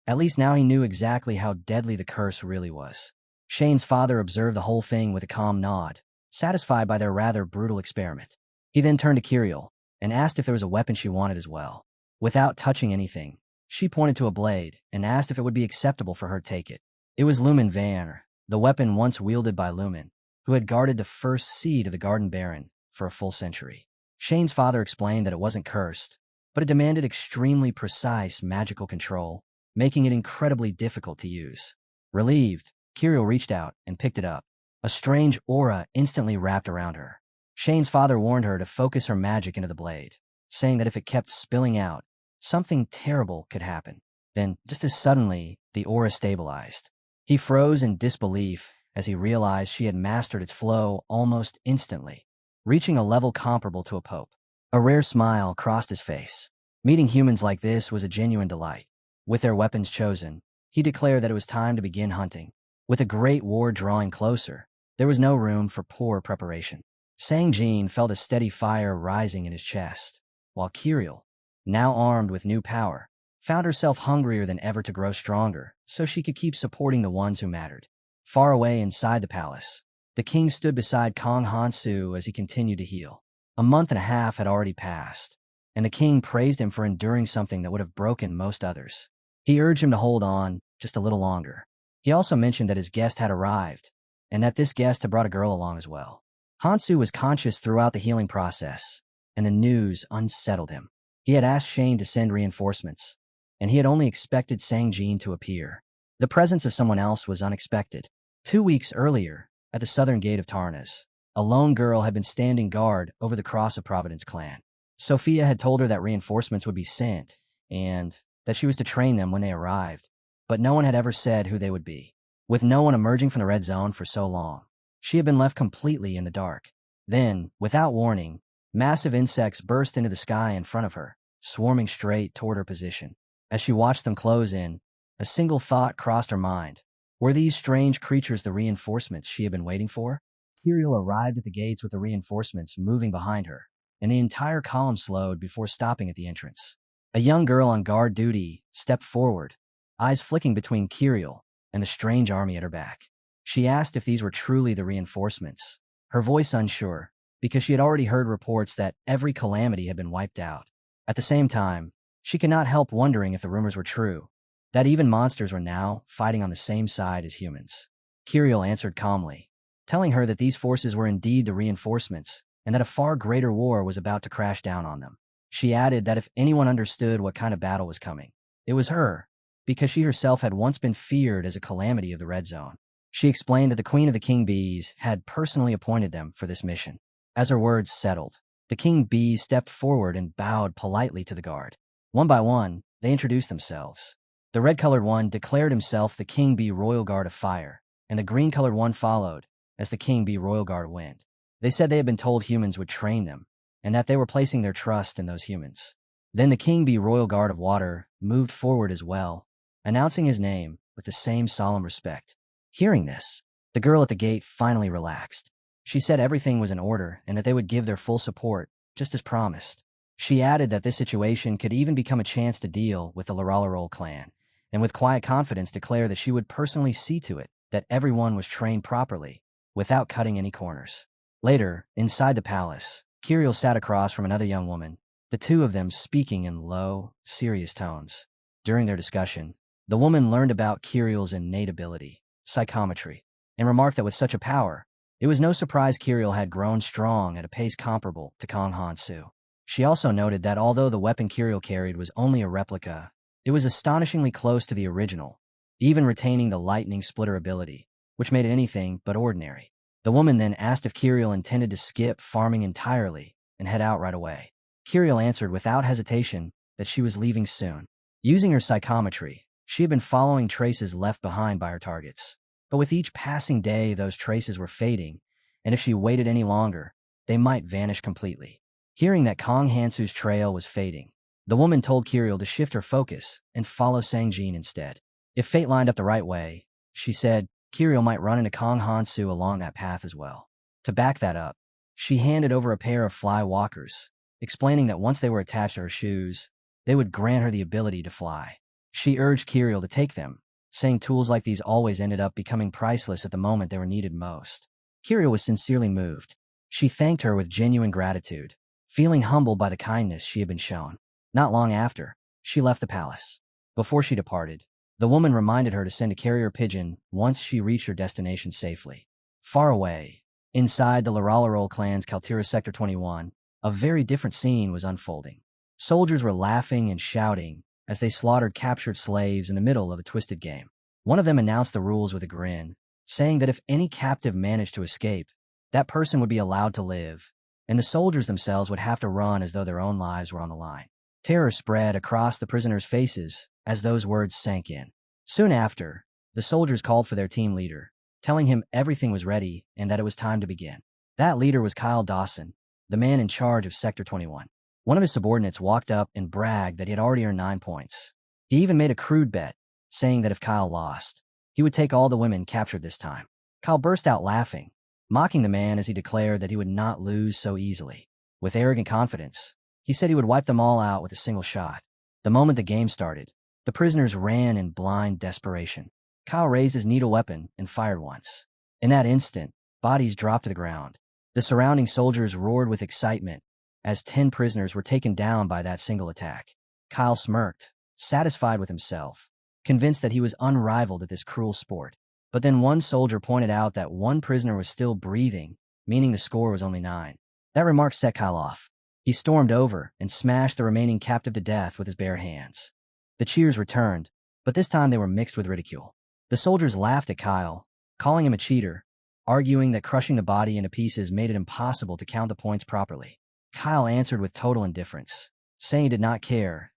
At least now he knew exactly how deadly the curse really was. Shane's father observed the whole thing with a calm nod, satisfied by their rather brutal experiment. He then turned to Kirill and asked if there was a weapon she wanted as well. Without touching anything, she pointed to a blade and asked if it would be acceptable for her to take it. It was Lumen Vanner, the weapon once wielded by Lumen, who had guarded the first seed of the Garden Baron for a full century. Shane's father explained that it wasn't cursed, but it demanded extremely precise magical control, making it incredibly difficult to use. Relieved, Kirill reached out and picked it up. A strange aura instantly wrapped around her. Shane's father warned her to focus her magic into the blade, saying that if it kept spilling out, something terrible could happen. Then, just as suddenly, the aura stabilized. He froze in disbelief as he realized she had mastered its flow almost instantly, reaching a level comparable to a pope. A rare smile crossed his face. Meeting humans like this was a genuine delight. With their weapons chosen, he declared that it was time to begin hunting. With a great war drawing closer, there was no room for poor preparation. Sang-jin felt a steady fire rising in his chest, while Kirill, now armed with new power, found herself hungrier than ever to grow stronger so she could keep supporting the ones who mattered. Far away inside the palace, the king stood beside Kong Hansu as he continued to heal. A month and a half had already passed, and the king praised him for enduring something that would have broken most others. He urged him to hold on just a little longer. He also mentioned that his guest had arrived, and that this guest had brought a girl along as well. Hansu was conscious throughout the healing process, and the news unsettled him. He had asked Shane to send reinforcements, and he had only expected Sang-jin to appear. The presence of someone else was unexpected. 2 weeks earlier, at the southern gate of Tarnas, a lone girl had been standing guard over the Cross of Providence clan. Sophia had told her that reinforcements would be sent, and that she was to train them when they arrived, but no one had ever said who they would be. With no one emerging from the red zone for so long, she had been left completely in the dark. Then, without warning, massive insects burst into the sky in front of her, swarming straight toward her position. As she watched them close in, a single thought crossed her mind. Were these strange creatures the reinforcements she had been waiting for? Kirill arrived at the gates with the reinforcements moving behind her, and the entire column slowed before stopping at the entrance. A young girl on guard duty stepped forward, eyes flicking between Kirill and the strange army at her back. She asked if these were truly the reinforcements, her voice unsure, because she had already heard reports that every calamity had been wiped out. At the same time, she could not help wondering if the rumors were true, that even monsters were now fighting on the same side as humans. Kirill answered calmly, telling her that these forces were indeed the reinforcements and that a far greater war was about to crash down on them. She added that if anyone understood what kind of battle was coming, it was her, because she herself had once been feared as a calamity of the Red Zone. She explained that the Queen of the King Bees had personally appointed them for this mission. As her words settled, the King Bees stepped forward and bowed politely to the guard. One by one, they introduced themselves. The red-colored one declared himself the King Bee Royal Guard of Fire, and the green-colored one followed as the King Bee Royal Guard of Wind. They said they had been told humans would train them, and that they were placing their trust in those humans. Then the King Bee Royal Guard of Water moved forward as well, announcing his name with the same solemn respect. Hearing this, the girl at the gate finally relaxed. She said everything was in order and that they would give their full support, just as promised. She added that this situation could even become a chance to deal with the Larallarol clan, and with quiet confidence declare that she would personally see to it that everyone was trained properly, without cutting any corners. Later, inside the palace, Kirill sat across from another young woman, the two of them speaking in low, serious tones. During their discussion, the woman learned about Kirill's innate ability, psychometry, and remarked that with such a power, it was no surprise Kirill had grown strong at a pace comparable to Kang Hansu. She also noted that although the weapon Kirill carried was only a replica, it was astonishingly close to the original, even retaining the lightning splitter ability, which made it anything but ordinary. The woman then asked if Kirill intended to skip farming entirely and head out right away. Kirill answered without hesitation that she was leaving soon. Using her psychometry, she had been following traces left behind by her targets. But with each passing day, those traces were fading, and if she waited any longer, they might vanish completely. Hearing that Kang Hansu's trail was fading, the woman told Kirill to shift her focus and follow Sangjin instead. If fate lined up the right way, she said, Kirill might run into Kang Hansu along that path as well. To back that up, she handed over a pair of fly walkers, explaining that once they were attached to her shoes, they would grant her the ability to fly. She urged Kirill to take them, saying tools like these always ended up becoming priceless at the moment they were needed most. Kirill was sincerely moved. She thanked her with genuine gratitude, feeling humbled by the kindness she had been shown. Not long after, she left the palace. Before she departed, the woman reminded her to send a carrier pigeon once she reached her destination safely. Far away, inside the Larallarol clan's Kaltira Sector 21, a very different scene was unfolding. Soldiers were laughing and shouting as they slaughtered captured slaves in the middle of a twisted game. One of them announced the rules with a grin, saying that if any captive managed to escape, that person would be allowed to live, and the soldiers themselves would have to run as though their own lives were on the line. Terror spread across the prisoners' faces as those words sank in. Soon after, the soldiers called for their team leader, telling him everything was ready and that it was time to begin. That leader was Kyle Dawson, the man in charge of Sector 21. One of his subordinates walked up and bragged that he had already earned 9 points. He even made a crude bet, saying that if Kyle lost, he would take all the women captured this time. Kyle burst out laughing, mocking the man as he declared that he would not lose so easily. With arrogant confidence, he said he would wipe them all out with a single shot. The moment the game started, the prisoners ran in blind desperation. Kyle raised his needle weapon and fired once. In that instant, bodies dropped to the ground. The surrounding soldiers roared with excitement as 10 prisoners were taken down by that single attack. Kyle smirked, satisfied with himself, convinced that he was unrivaled at this cruel sport. But then one soldier pointed out that one prisoner was still breathing, meaning the score was only 9. That remark set Kyle off. He stormed over and smashed the remaining captive to death with his bare hands. The cheers returned, but this time they were mixed with ridicule. The soldiers laughed at Kyle, calling him a cheater, arguing that crushing the body into pieces made it impossible to count the points properly. Kyle answered with total indifference, saying he did not care,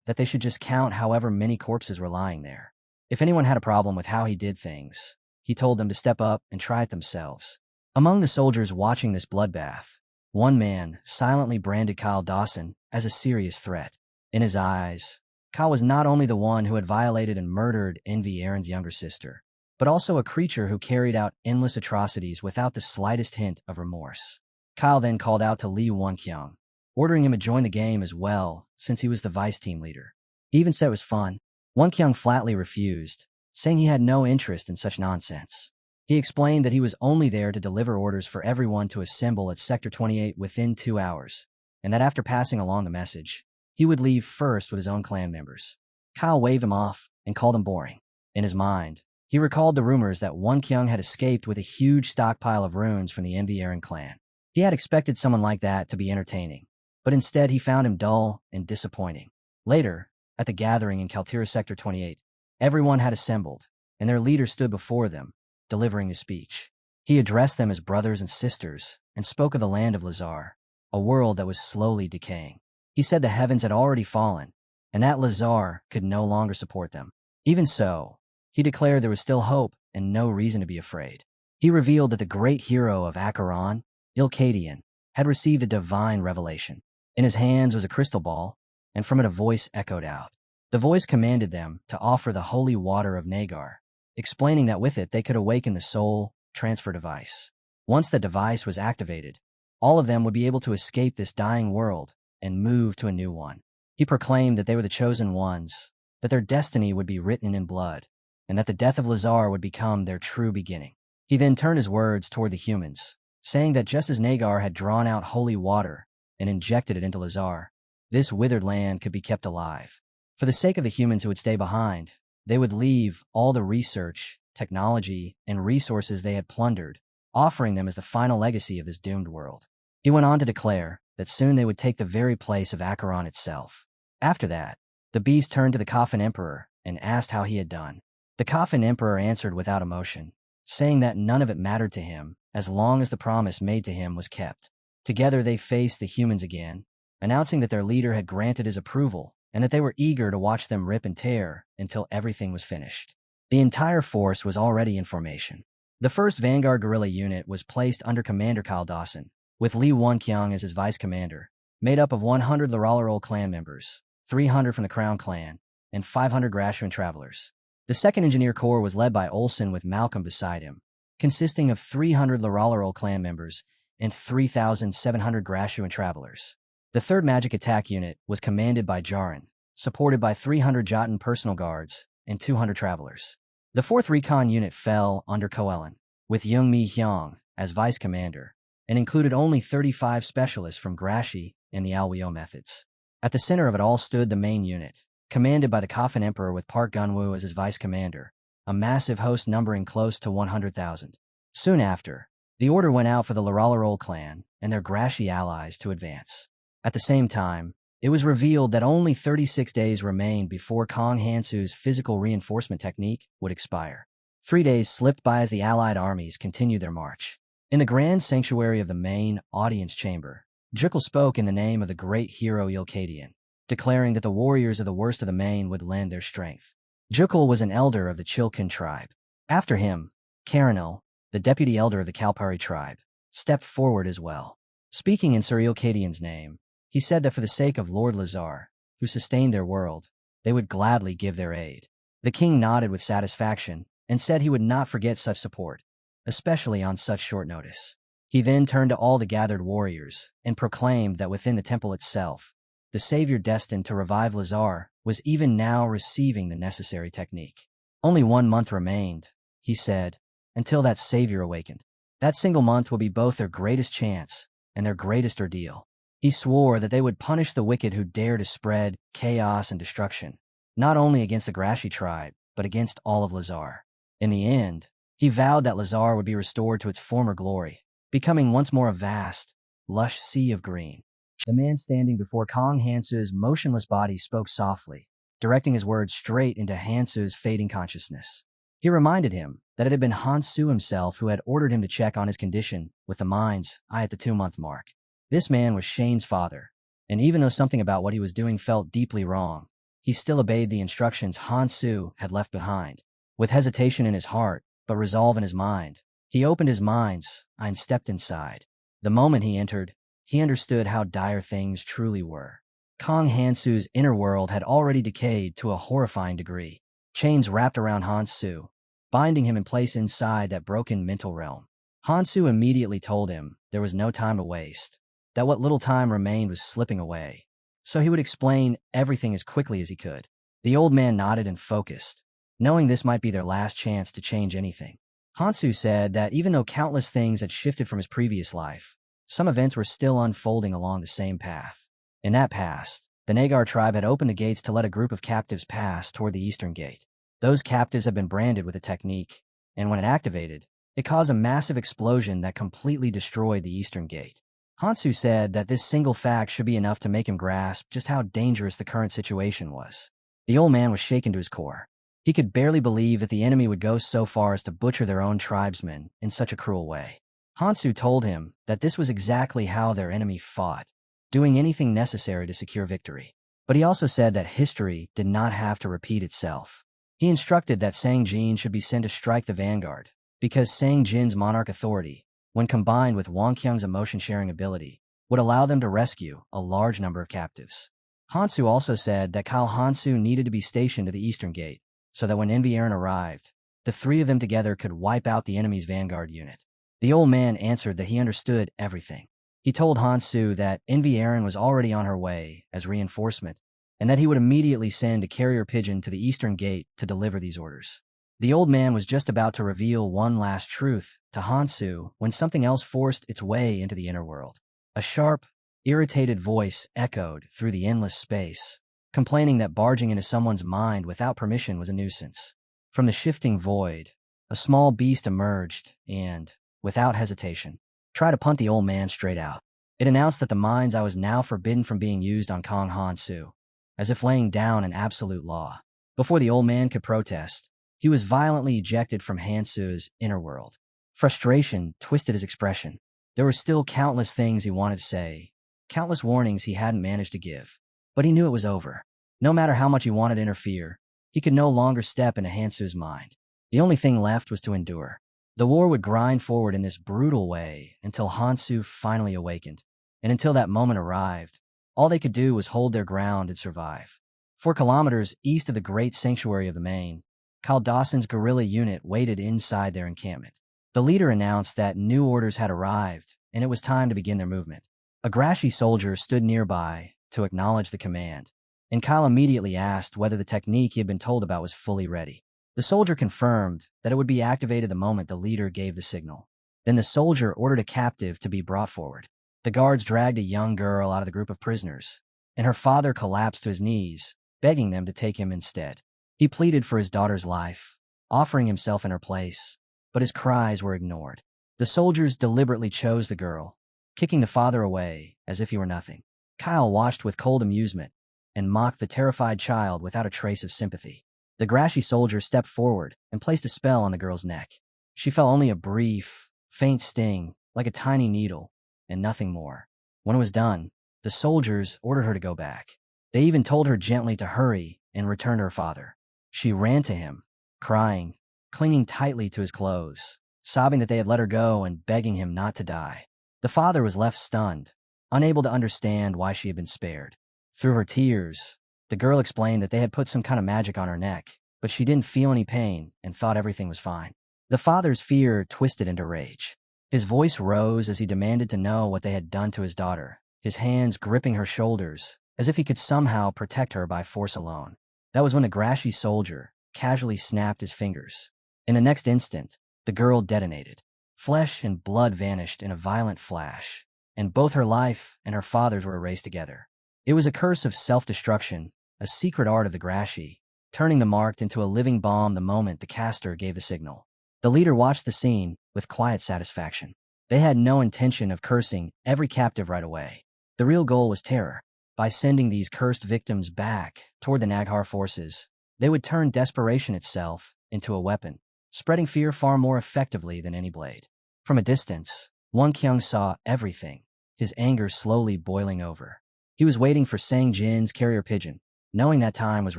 that they should just count however many corpses were lying there. If anyone had a problem with how he did things, he told them to step up and try it themselves. Among the soldiers watching this bloodbath, one man silently branded Kyle Dawson as a serious threat. In his eyes, Kyle was not only the one who had violated and murdered Envy Aaron's younger sister, but also a creature who carried out endless atrocities without the slightest hint of remorse. Kyle then called out to Lee Won-kyung, ordering him to join the game as well, since he was the vice team leader. He even said it was fun. Kyung flatly refused, saying he had no interest in such nonsense. He explained that he was only there to deliver orders for everyone to assemble at Sector 28 within 2 hours, and that after passing along the message, he would leave first with his own clan members. Kyle waved him off and called him boring. In his mind, he recalled the rumors that Kyung had escaped with a huge stockpile of runes from the Envy clan. He had expected someone like that to be entertaining, but instead he found him dull and disappointing. Later, at the gathering in Kaltira Sector 28, everyone had assembled, and their leader stood before them, delivering his speech. He addressed them as brothers and sisters and spoke of the land of Lazar, a world that was slowly decaying. He said the heavens had already fallen, and that Lazar could no longer support them. Even so, he declared there was still hope and no reason to be afraid. He revealed that the great hero of Acheron, Ilkadian, had received a divine revelation. In his hands was a crystal ball, and from it a voice echoed out. The voice commanded them to offer the holy water of Nagar, explaining that with it they could awaken the soul transfer device. Once the device was activated, all of them would be able to escape this dying world and move to a new one. He proclaimed that they were the chosen ones, that their destiny would be written in blood, and that the death of Lazar would become their true beginning. He then turned his words toward the humans, saying that just as Nagar had drawn out holy water and injected it into Lazar, this withered land could be kept alive. For the sake of the humans who would stay behind, they would leave all the research, technology, and resources they had plundered, offering them as the final legacy of this doomed world. He went on to declare that soon they would take the very place of Acheron itself. After that, the beast turned to the Coffin Emperor and asked how he had done. The Coffin Emperor answered without emotion, saying that none of it mattered to him as long as the promise made to him was kept. Together they faced the humans again, announcing that their leader had granted his approval and that they were eager to watch them rip and tear until everything was finished. The entire force was already in formation. The first Vanguard guerrilla unit was placed under Commander Kyle Dawson, with Lee Kyung as his vice commander, made up of 100 Laralrol clan members, 300 from the Crown clan, and 500 Grashuan travelers. The 2nd Engineer Corps was led by Olsen with Malcolm beside him, consisting of 300 Laralrol clan members and 3,700 Grashuan travelers. The 3rd Magic Attack Unit was commanded by Jaren, supported by 300 Jotun personal guards and 200 travelers. The 4th Recon Unit fell under Koellen, with Young Mi Hyung as vice commander, and included only 35 specialists from Grashi and the Alweo methods. At the center of it all stood the main unit, commanded by the Coffin Emperor with Park Gunwoo as his vice commander, a massive host numbering close to 100,000. Soon after, the order went out for the Laralrol clan and their Grashi allies to advance. At the same time, it was revealed that only 36 days remained before Kong Hansu's physical reinforcement technique would expire. 3 days slipped by as the allied armies continued their march. In the grand sanctuary of the main audience chamber, Jekyll spoke in the name of the great hero Ilkadian, declaring that the warriors of the worst of the main would lend their strength. Jekyll was an elder of the Chilkin tribe. After him, Karanil, the deputy elder of the Kalpari tribe, stepped forward as well. Speaking in Sir Ilkadian's name, he said that for the sake of Lord Lazar, who sustained their world, they would gladly give their aid. The king nodded with satisfaction and said he would not forget such support, especially on such short notice. He then turned to all the gathered warriors and proclaimed that within the temple itself, the savior destined to revive Lazar was even now receiving the necessary technique. Only 1 month remained, he said, until that savior awakened. That single month will be both their greatest chance and their greatest ordeal. He swore that they would punish the wicked who dare to spread chaos and destruction, not only against the Grashi tribe, but against all of Lazar. In the end, he vowed that Lazar would be restored to its former glory, becoming once more a vast, lush sea of green. The man standing before Kong Hansu's motionless body spoke softly, directing his words straight into Hansu's fading consciousness. He reminded him that it had been Hansu himself who had ordered him to check on his condition with the mind's eye at the 2-month mark. This man was Shane's father, and even though something about what he was doing felt deeply wrong, he still obeyed the instructions Hansu had left behind. With hesitation in his heart, but resolve in his mind, he opened his mind's eye and stepped inside. The moment he entered, he understood how dire things truly were. Kong Hansu's inner world had already decayed to a horrifying degree. Chains wrapped around Hansu, binding him in place inside that broken mental realm. Hansu immediately told him there was no time to waste, that what little time remained was slipping away, so he would explain everything as quickly as he could. The old man nodded and focused, knowing this might be their last chance to change anything. Hansu said that even though countless things had shifted from his previous life, some events were still unfolding along the same path. In that past, the Nagar tribe had opened the gates to let a group of captives pass toward the eastern gate. Those captives had been branded with a technique, and when it activated, it caused a massive explosion that completely destroyed the eastern gate. Hansu said that this single fact should be enough to make him grasp just how dangerous the current situation was. The old man was shaken to his core. He could barely believe that the enemy would go so far as to butcher their own tribesmen in such a cruel way. Hansu told him that this was exactly how their enemy fought, doing anything necessary to secure victory. But he also said that history did not have to repeat itself. He instructed that Sang Jin should be sent to strike the vanguard, because Sang Jin's monarch authority, when combined with Wang Qiang's emotion-sharing ability, would allow them to rescue a large number of captives. Hansu also said that Kyle Hansu needed to be stationed to the eastern gate, so that when Enviaran arrived, the three of them together could wipe out the enemy's vanguard unit. The old man answered that he understood everything. He told Hansu that Enviaran was already on her way as reinforcement, and that he would immediately send a carrier pigeon to the eastern gate to deliver these orders. The old man was just about to reveal one last truth to Hansu when something else forced its way into the inner world. A sharp, irritated voice echoed through the endless space, complaining that barging into someone's mind without permission was a nuisance. From the shifting void, a small beast emerged and, without hesitation, tried to punt the old man straight out. It announced that the mind's eye was now forbidden from being used on Kong Hansu, as if laying down an absolute law. Before the old man could protest, he was violently ejected from Hansu's inner world. Frustration twisted his expression. There were still countless things he wanted to say, countless warnings he hadn't managed to give. But he knew it was over. No matter how much he wanted to interfere, he could no longer step into Hansu's mind. The only thing left was to endure. The war would grind forward in this brutal way until Hansu finally awakened. And until that moment arrived, all they could do was hold their ground and survive. 4 kilometers east of the great sanctuary of the Main, Kyle Dawson's guerrilla unit waited inside their encampment. The leader announced that new orders had arrived, and it was time to begin their movement. A Grashi soldier stood nearby to acknowledge the command, and Kyle immediately asked whether the technique he had been told about was fully ready. The soldier confirmed that it would be activated the moment the leader gave the signal. Then the soldier ordered a captive to be brought forward. The guards dragged a young girl out of the group of prisoners, and her father collapsed to his knees, begging them to take him instead. He pleaded for his daughter's life, offering himself in her place, but his cries were ignored. The soldiers deliberately chose the girl, kicking the father away as if he were nothing. Kyle watched with cold amusement and mocked the terrified child without a trace of sympathy. The Grashi soldier stepped forward and placed a spell on the girl's neck. She felt only a brief, faint sting, like a tiny needle, and nothing more. When it was done, the soldiers ordered her to go back. They even told her gently to hurry and return to her father. She ran to him, crying, clinging tightly to his clothes, sobbing that they had let her go and begging him not to die. The father was left stunned, unable to understand why she had been spared. Through her tears, the girl explained that they had put some kind of magic on her neck, but she didn't feel any pain and thought everything was fine. The father's fear twisted into rage. His voice rose as he demanded to know what they had done to his daughter, his hands gripping her shoulders, as if he could somehow protect her by force alone. That was when the Grashi soldier casually snapped his fingers. In the next instant, the girl detonated. Flesh and blood vanished in a violent flash, and both her life and her father's were erased together. It was a curse of self-destruction, a secret art of the Grashi, turning the marked into a living bomb the moment the caster gave the signal. The leader watched the scene with quiet satisfaction. They had no intention of cursing every captive right away. The real goal was terror. By sending these cursed victims back toward the Naghar forces, they would turn desperation itself into a weapon, spreading fear far more effectively than any blade. From a distance, Wang Qiang saw everything, his anger slowly boiling over. He was waiting for Sang Jin's carrier pigeon, knowing that time was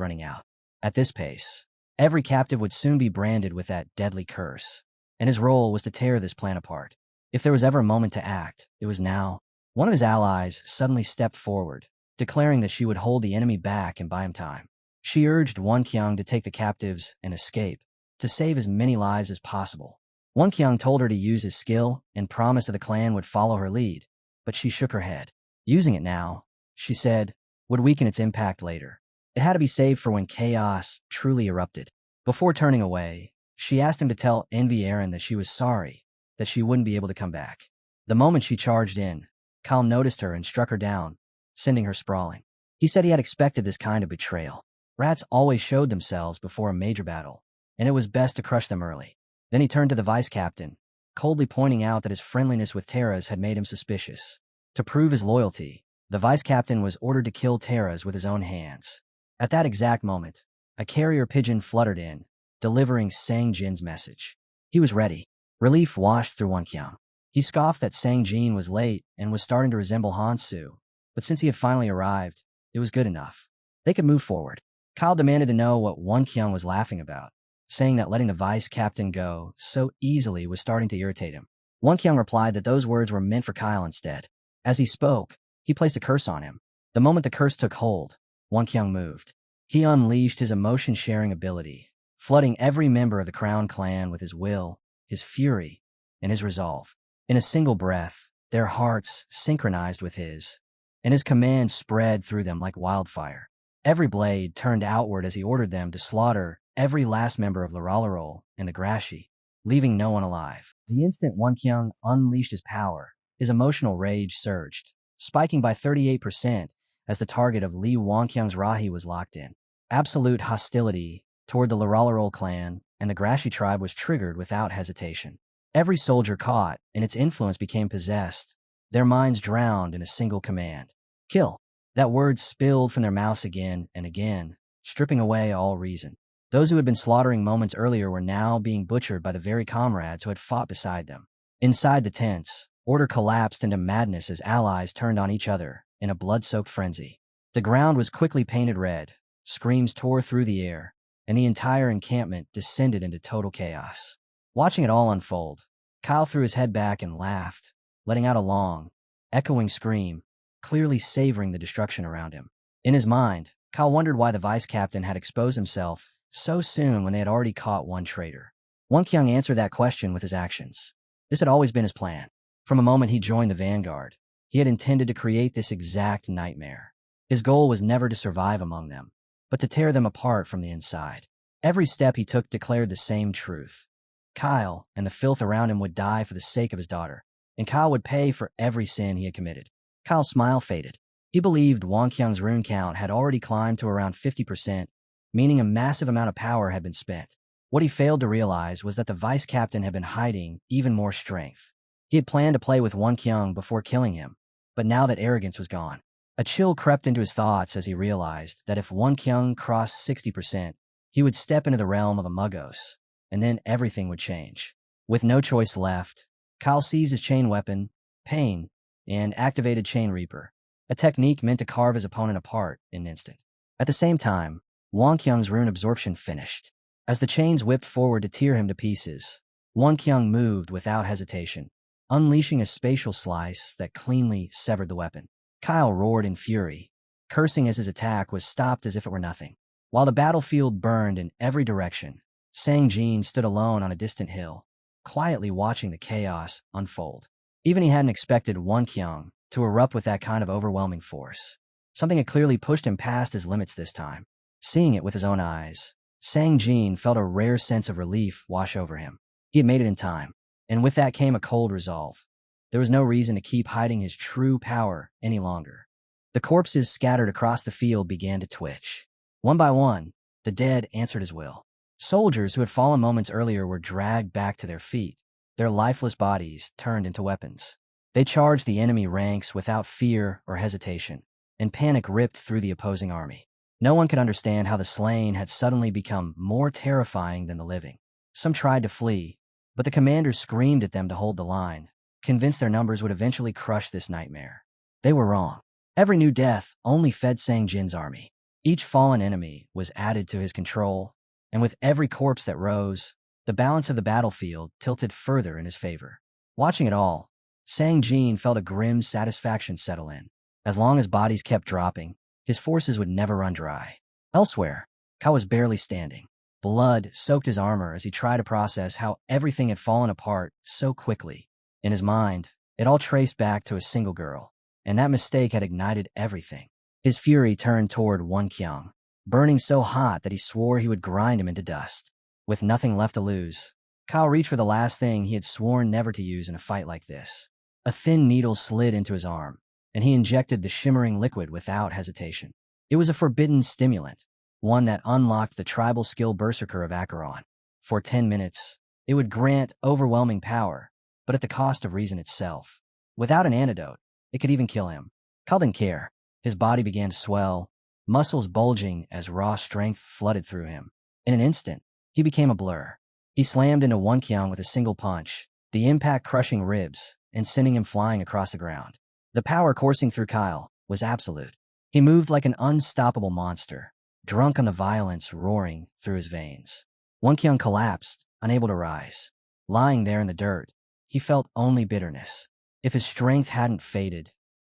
running out. At this pace, every captive would soon be branded with that deadly curse, and his role was to tear this plan apart. If there was ever a moment to act, it was now. One of his allies suddenly stepped forward, declaring that she would hold the enemy back and buy him time. She urged Wang Qiang to take the captives and escape, to save as many lives as possible. Wang Qiang told her to use his skill and promised that the clan would follow her lead, but she shook her head. Using it now, she said, would weaken its impact later. It had to be saved for when chaos truly erupted. Before turning away, she asked him to tell Envy Aaron that she was sorry, that she wouldn't be able to come back. The moment she charged in, Kyle noticed her and struck her down, sending her sprawling. He said he had expected this kind of betrayal. Rats always showed themselves before a major battle, and it was best to crush them early. Then he turned to the vice captain, coldly pointing out that his friendliness with Terras had made him suspicious. To prove his loyalty, the vice captain was ordered to kill Terras with his own hands. At that exact moment, a carrier pigeon fluttered in, delivering Sang Jin's message. He was ready. Relief washed through Wonkyung. He scoffed that Sang Jin was late and was starting to resemble Hansu, but since he had finally arrived, it was good enough. They could move forward. Kyle demanded to know what Wonkyung was laughing about, saying that letting the vice captain go so easily was starting to irritate him. Wonkyung replied that those words were meant for Kyle instead. As he spoke, he placed a curse on him. The moment the curse took hold, Wonkyung moved. He unleashed his emotion-sharing ability, flooding every member of the Crown clan with his will, his fury, and his resolve. In a single breath, their hearts synchronized with his, and his command spread through them like wildfire. Every blade turned outward as he ordered them to slaughter every last member of Laralarol and the Grashi, leaving no one alive. The instant Wonkyung unleashed his power, his emotional rage surged, spiking by 38% as the target of Li Wonkyung's Rahi was locked in. Absolute hostility toward the Laralarol clan and the Grashi tribe was triggered without hesitation. Every soldier caught, and its influence became possessed, their minds drowned in a single command. Kill. That word spilled from their mouths again and again, stripping away all reason. Those who had been slaughtering moments earlier were now being butchered by the very comrades who had fought beside them. Inside the tents, order collapsed into madness as allies turned on each other in a blood-soaked frenzy. The ground was quickly painted red, screams tore through the air, and the entire encampment descended into total chaos. Watching it all unfold, Kyle threw his head back and laughed, letting out a long, echoing scream, clearly savoring the destruction around him. In his mind, Kyle wondered why the vice captain had exposed himself so soon when they had already caught one traitor. Wonkyung answered that question with his actions. This had always been his plan. From the moment he joined the vanguard, he had intended to create this exact nightmare. His goal was never to survive among them, but to tear them apart from the inside. Every step he took declared the same truth. Kyle and the filth around him would die for the sake of his daughter, and Kyle would pay for every sin he had committed. Kyle's smile faded. He believed Wonkyung's rune count had already climbed to around 50%, meaning a massive amount of power had been spent. What he failed to realize was that the vice captain had been hiding even more strength. He had planned to play with Wonkyung before killing him, but now that arrogance was gone, a chill crept into his thoughts as he realized that if Wonkyung crossed 60%, he would step into the realm of a Muggos, and then everything would change. With no choice left, Kyle seized his chain weapon, Pain, and activated Chain Reaper, a technique meant to carve his opponent apart in an instant. At the same time, Wonkyung's rune absorption finished. As the chains whipped forward to tear him to pieces, Wonkyung moved without hesitation, unleashing a spatial slice that cleanly severed the weapon. Kyle roared in fury, cursing as his attack was stopped as if it were nothing. While the battlefield burned in every direction, Sang Jin stood alone on a distant hill, quietly watching the chaos unfold. Even he hadn't expected Wonkyung to erupt with that kind of overwhelming force. Something had clearly pushed him past his limits this time. Seeing it with his own eyes, Sang Jin felt a rare sense of relief wash over him. He had made it in time, and with that came a cold resolve. There was no reason to keep hiding his true power any longer. The corpses scattered across the field began to twitch. One by one, the dead answered his will. Soldiers who had fallen moments earlier were dragged back to their feet, their lifeless bodies turned into weapons. They charged the enemy ranks without fear or hesitation, and panic ripped through the opposing army. No one could understand how the slain had suddenly become more terrifying than the living. Some tried to flee, but the commanders screamed at them to hold the line, convinced their numbers would eventually crush this nightmare. They were wrong. Every new death only fed Sang Jin's army. Each fallen enemy was added to his control, and with every corpse that rose, the balance of the battlefield tilted further in his favor. Watching it all, Sang Jin felt a grim satisfaction settle in. As long as bodies kept dropping, his forces would never run dry. Elsewhere, Kyle was barely standing. Blood soaked his armor as he tried to process how everything had fallen apart so quickly. In his mind, it all traced back to a single girl, and that mistake had ignited everything. His fury turned toward Wonkyung. burning so hot that he swore he would grind him into dust. With nothing left to lose, Kyle reached for the last thing he had sworn never to use in a fight like this. A thin needle slid into his arm, and he injected the shimmering liquid without hesitation. It was a forbidden stimulant, one that unlocked the tribal skill Berserker of Acheron. For 10 minutes, it would grant overwhelming power, but at the cost of reason itself. Without an antidote, it could even kill him. Kyle didn't care. His body began to swell, muscles bulging as raw strength flooded through him. In an instant, he became a blur. He slammed into Wonkyung with a single punch, the impact crushing ribs and sending him flying across the ground. The power coursing through Kyle was absolute. He moved like an unstoppable monster, drunk on the violence roaring through his veins. Wonkyung collapsed, unable to rise. Lying there in the dirt, he felt only bitterness. If his strength hadn't faded,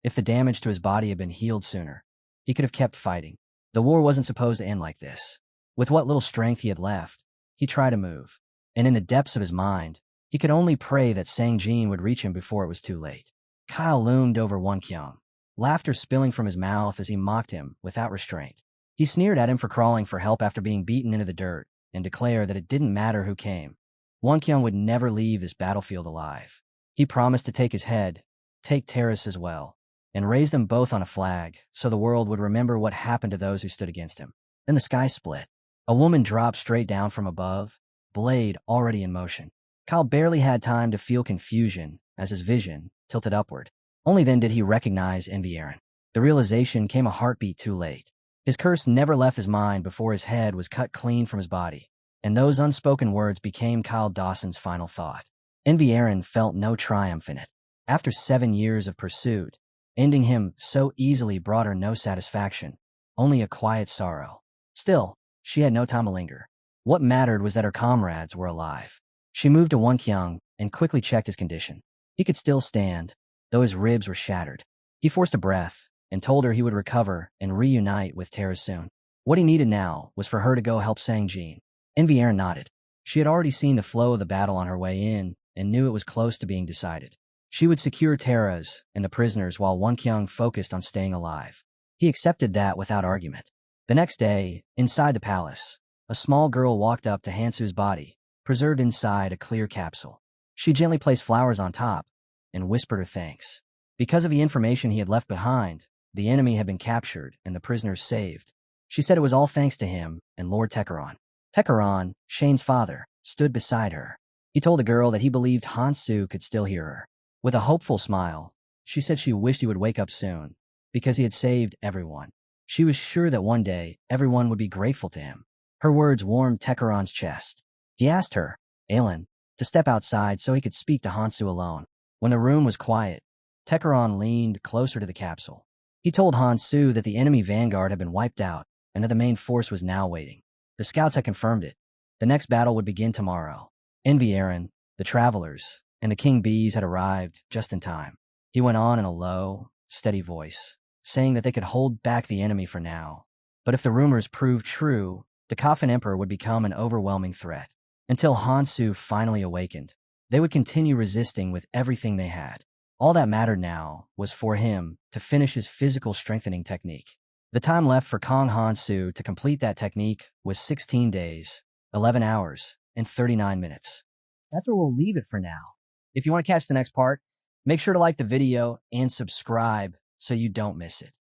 if the damage to his body had been healed sooner, he could have kept fighting. The war wasn't supposed to end like this. With what little strength he had left, he tried to move. And in the depths of his mind, he could only pray that Sang-jin would reach him before it was too late. Kyle loomed over Wonkyung, laughter spilling from his mouth as he mocked him without restraint. He sneered at him for crawling for help after being beaten into the dirt, and declared that it didn't matter who came. Wonkyung would never leave this battlefield alive. He promised to take his head, take Terrace as well, and raise them both on a flag so the world would remember what happened to those who stood against him. Then the sky split. A woman dropped straight down from above, blade already in motion. Kyle barely had time to feel confusion as his vision tilted upward. Only then did he recognize Envieran. The realization came a heartbeat too late. His curse never left his mind before his head was cut clean from his body, and those unspoken words became Kyle Dawson's final thought. Envieran felt no triumph in it. After 7 years of pursuit, ending him so easily brought her no satisfaction, only a quiet sorrow. Still, she had no time to linger. What mattered was that her comrades were alive. She moved to Wonkyung and quickly checked his condition. He could still stand, though his ribs were shattered. He forced a breath and told her he would recover and reunite with Terra soon. What he needed now was for her to go help Sang-jin. Envieran nodded. She had already seen the flow of the battle on her way in and knew it was close to being decided. She would secure Terra's and the prisoners while Wonkyung focused on staying alive. He accepted that without argument. The next day, inside the palace, a small girl walked up to Hansu's body, preserved inside a clear capsule. She gently placed flowers on top and whispered her thanks. Because of the information he had left behind, the enemy had been captured and the prisoners saved. She said it was all thanks to him and Lord Techeron. Techeron, Shane's father, stood beside her. He told the girl that he believed Hansu could still hear her. With a hopeful smile, she said she wished he would wake up soon, because he had saved everyone. She was sure that one day everyone would be grateful to him. Her words warmed Techeron's chest. He asked her, Aelin, to step outside so he could speak to Hansu alone. When the room was quiet, Techeron leaned closer to the capsule. He told Hansu that the enemy vanguard had been wiped out and that the main force was now waiting. The scouts had confirmed it. The next battle would begin tomorrow. Envieran, the travelers, and the king bees had arrived just in time. He went on in a low, steady voice, saying that they could hold back the enemy for now. But if the rumors proved true, the Coffin Emperor would become an overwhelming threat. Until Hansu finally awakened, they would continue resisting with everything they had. All that mattered now was for him to finish his physical strengthening technique. The time left for Kong Hansu to complete that technique was 16 days, 11 hours, and 39 minutes. That's where we'll leave it for now. If you want to catch the next part, make sure to like the video and subscribe so you don't miss it.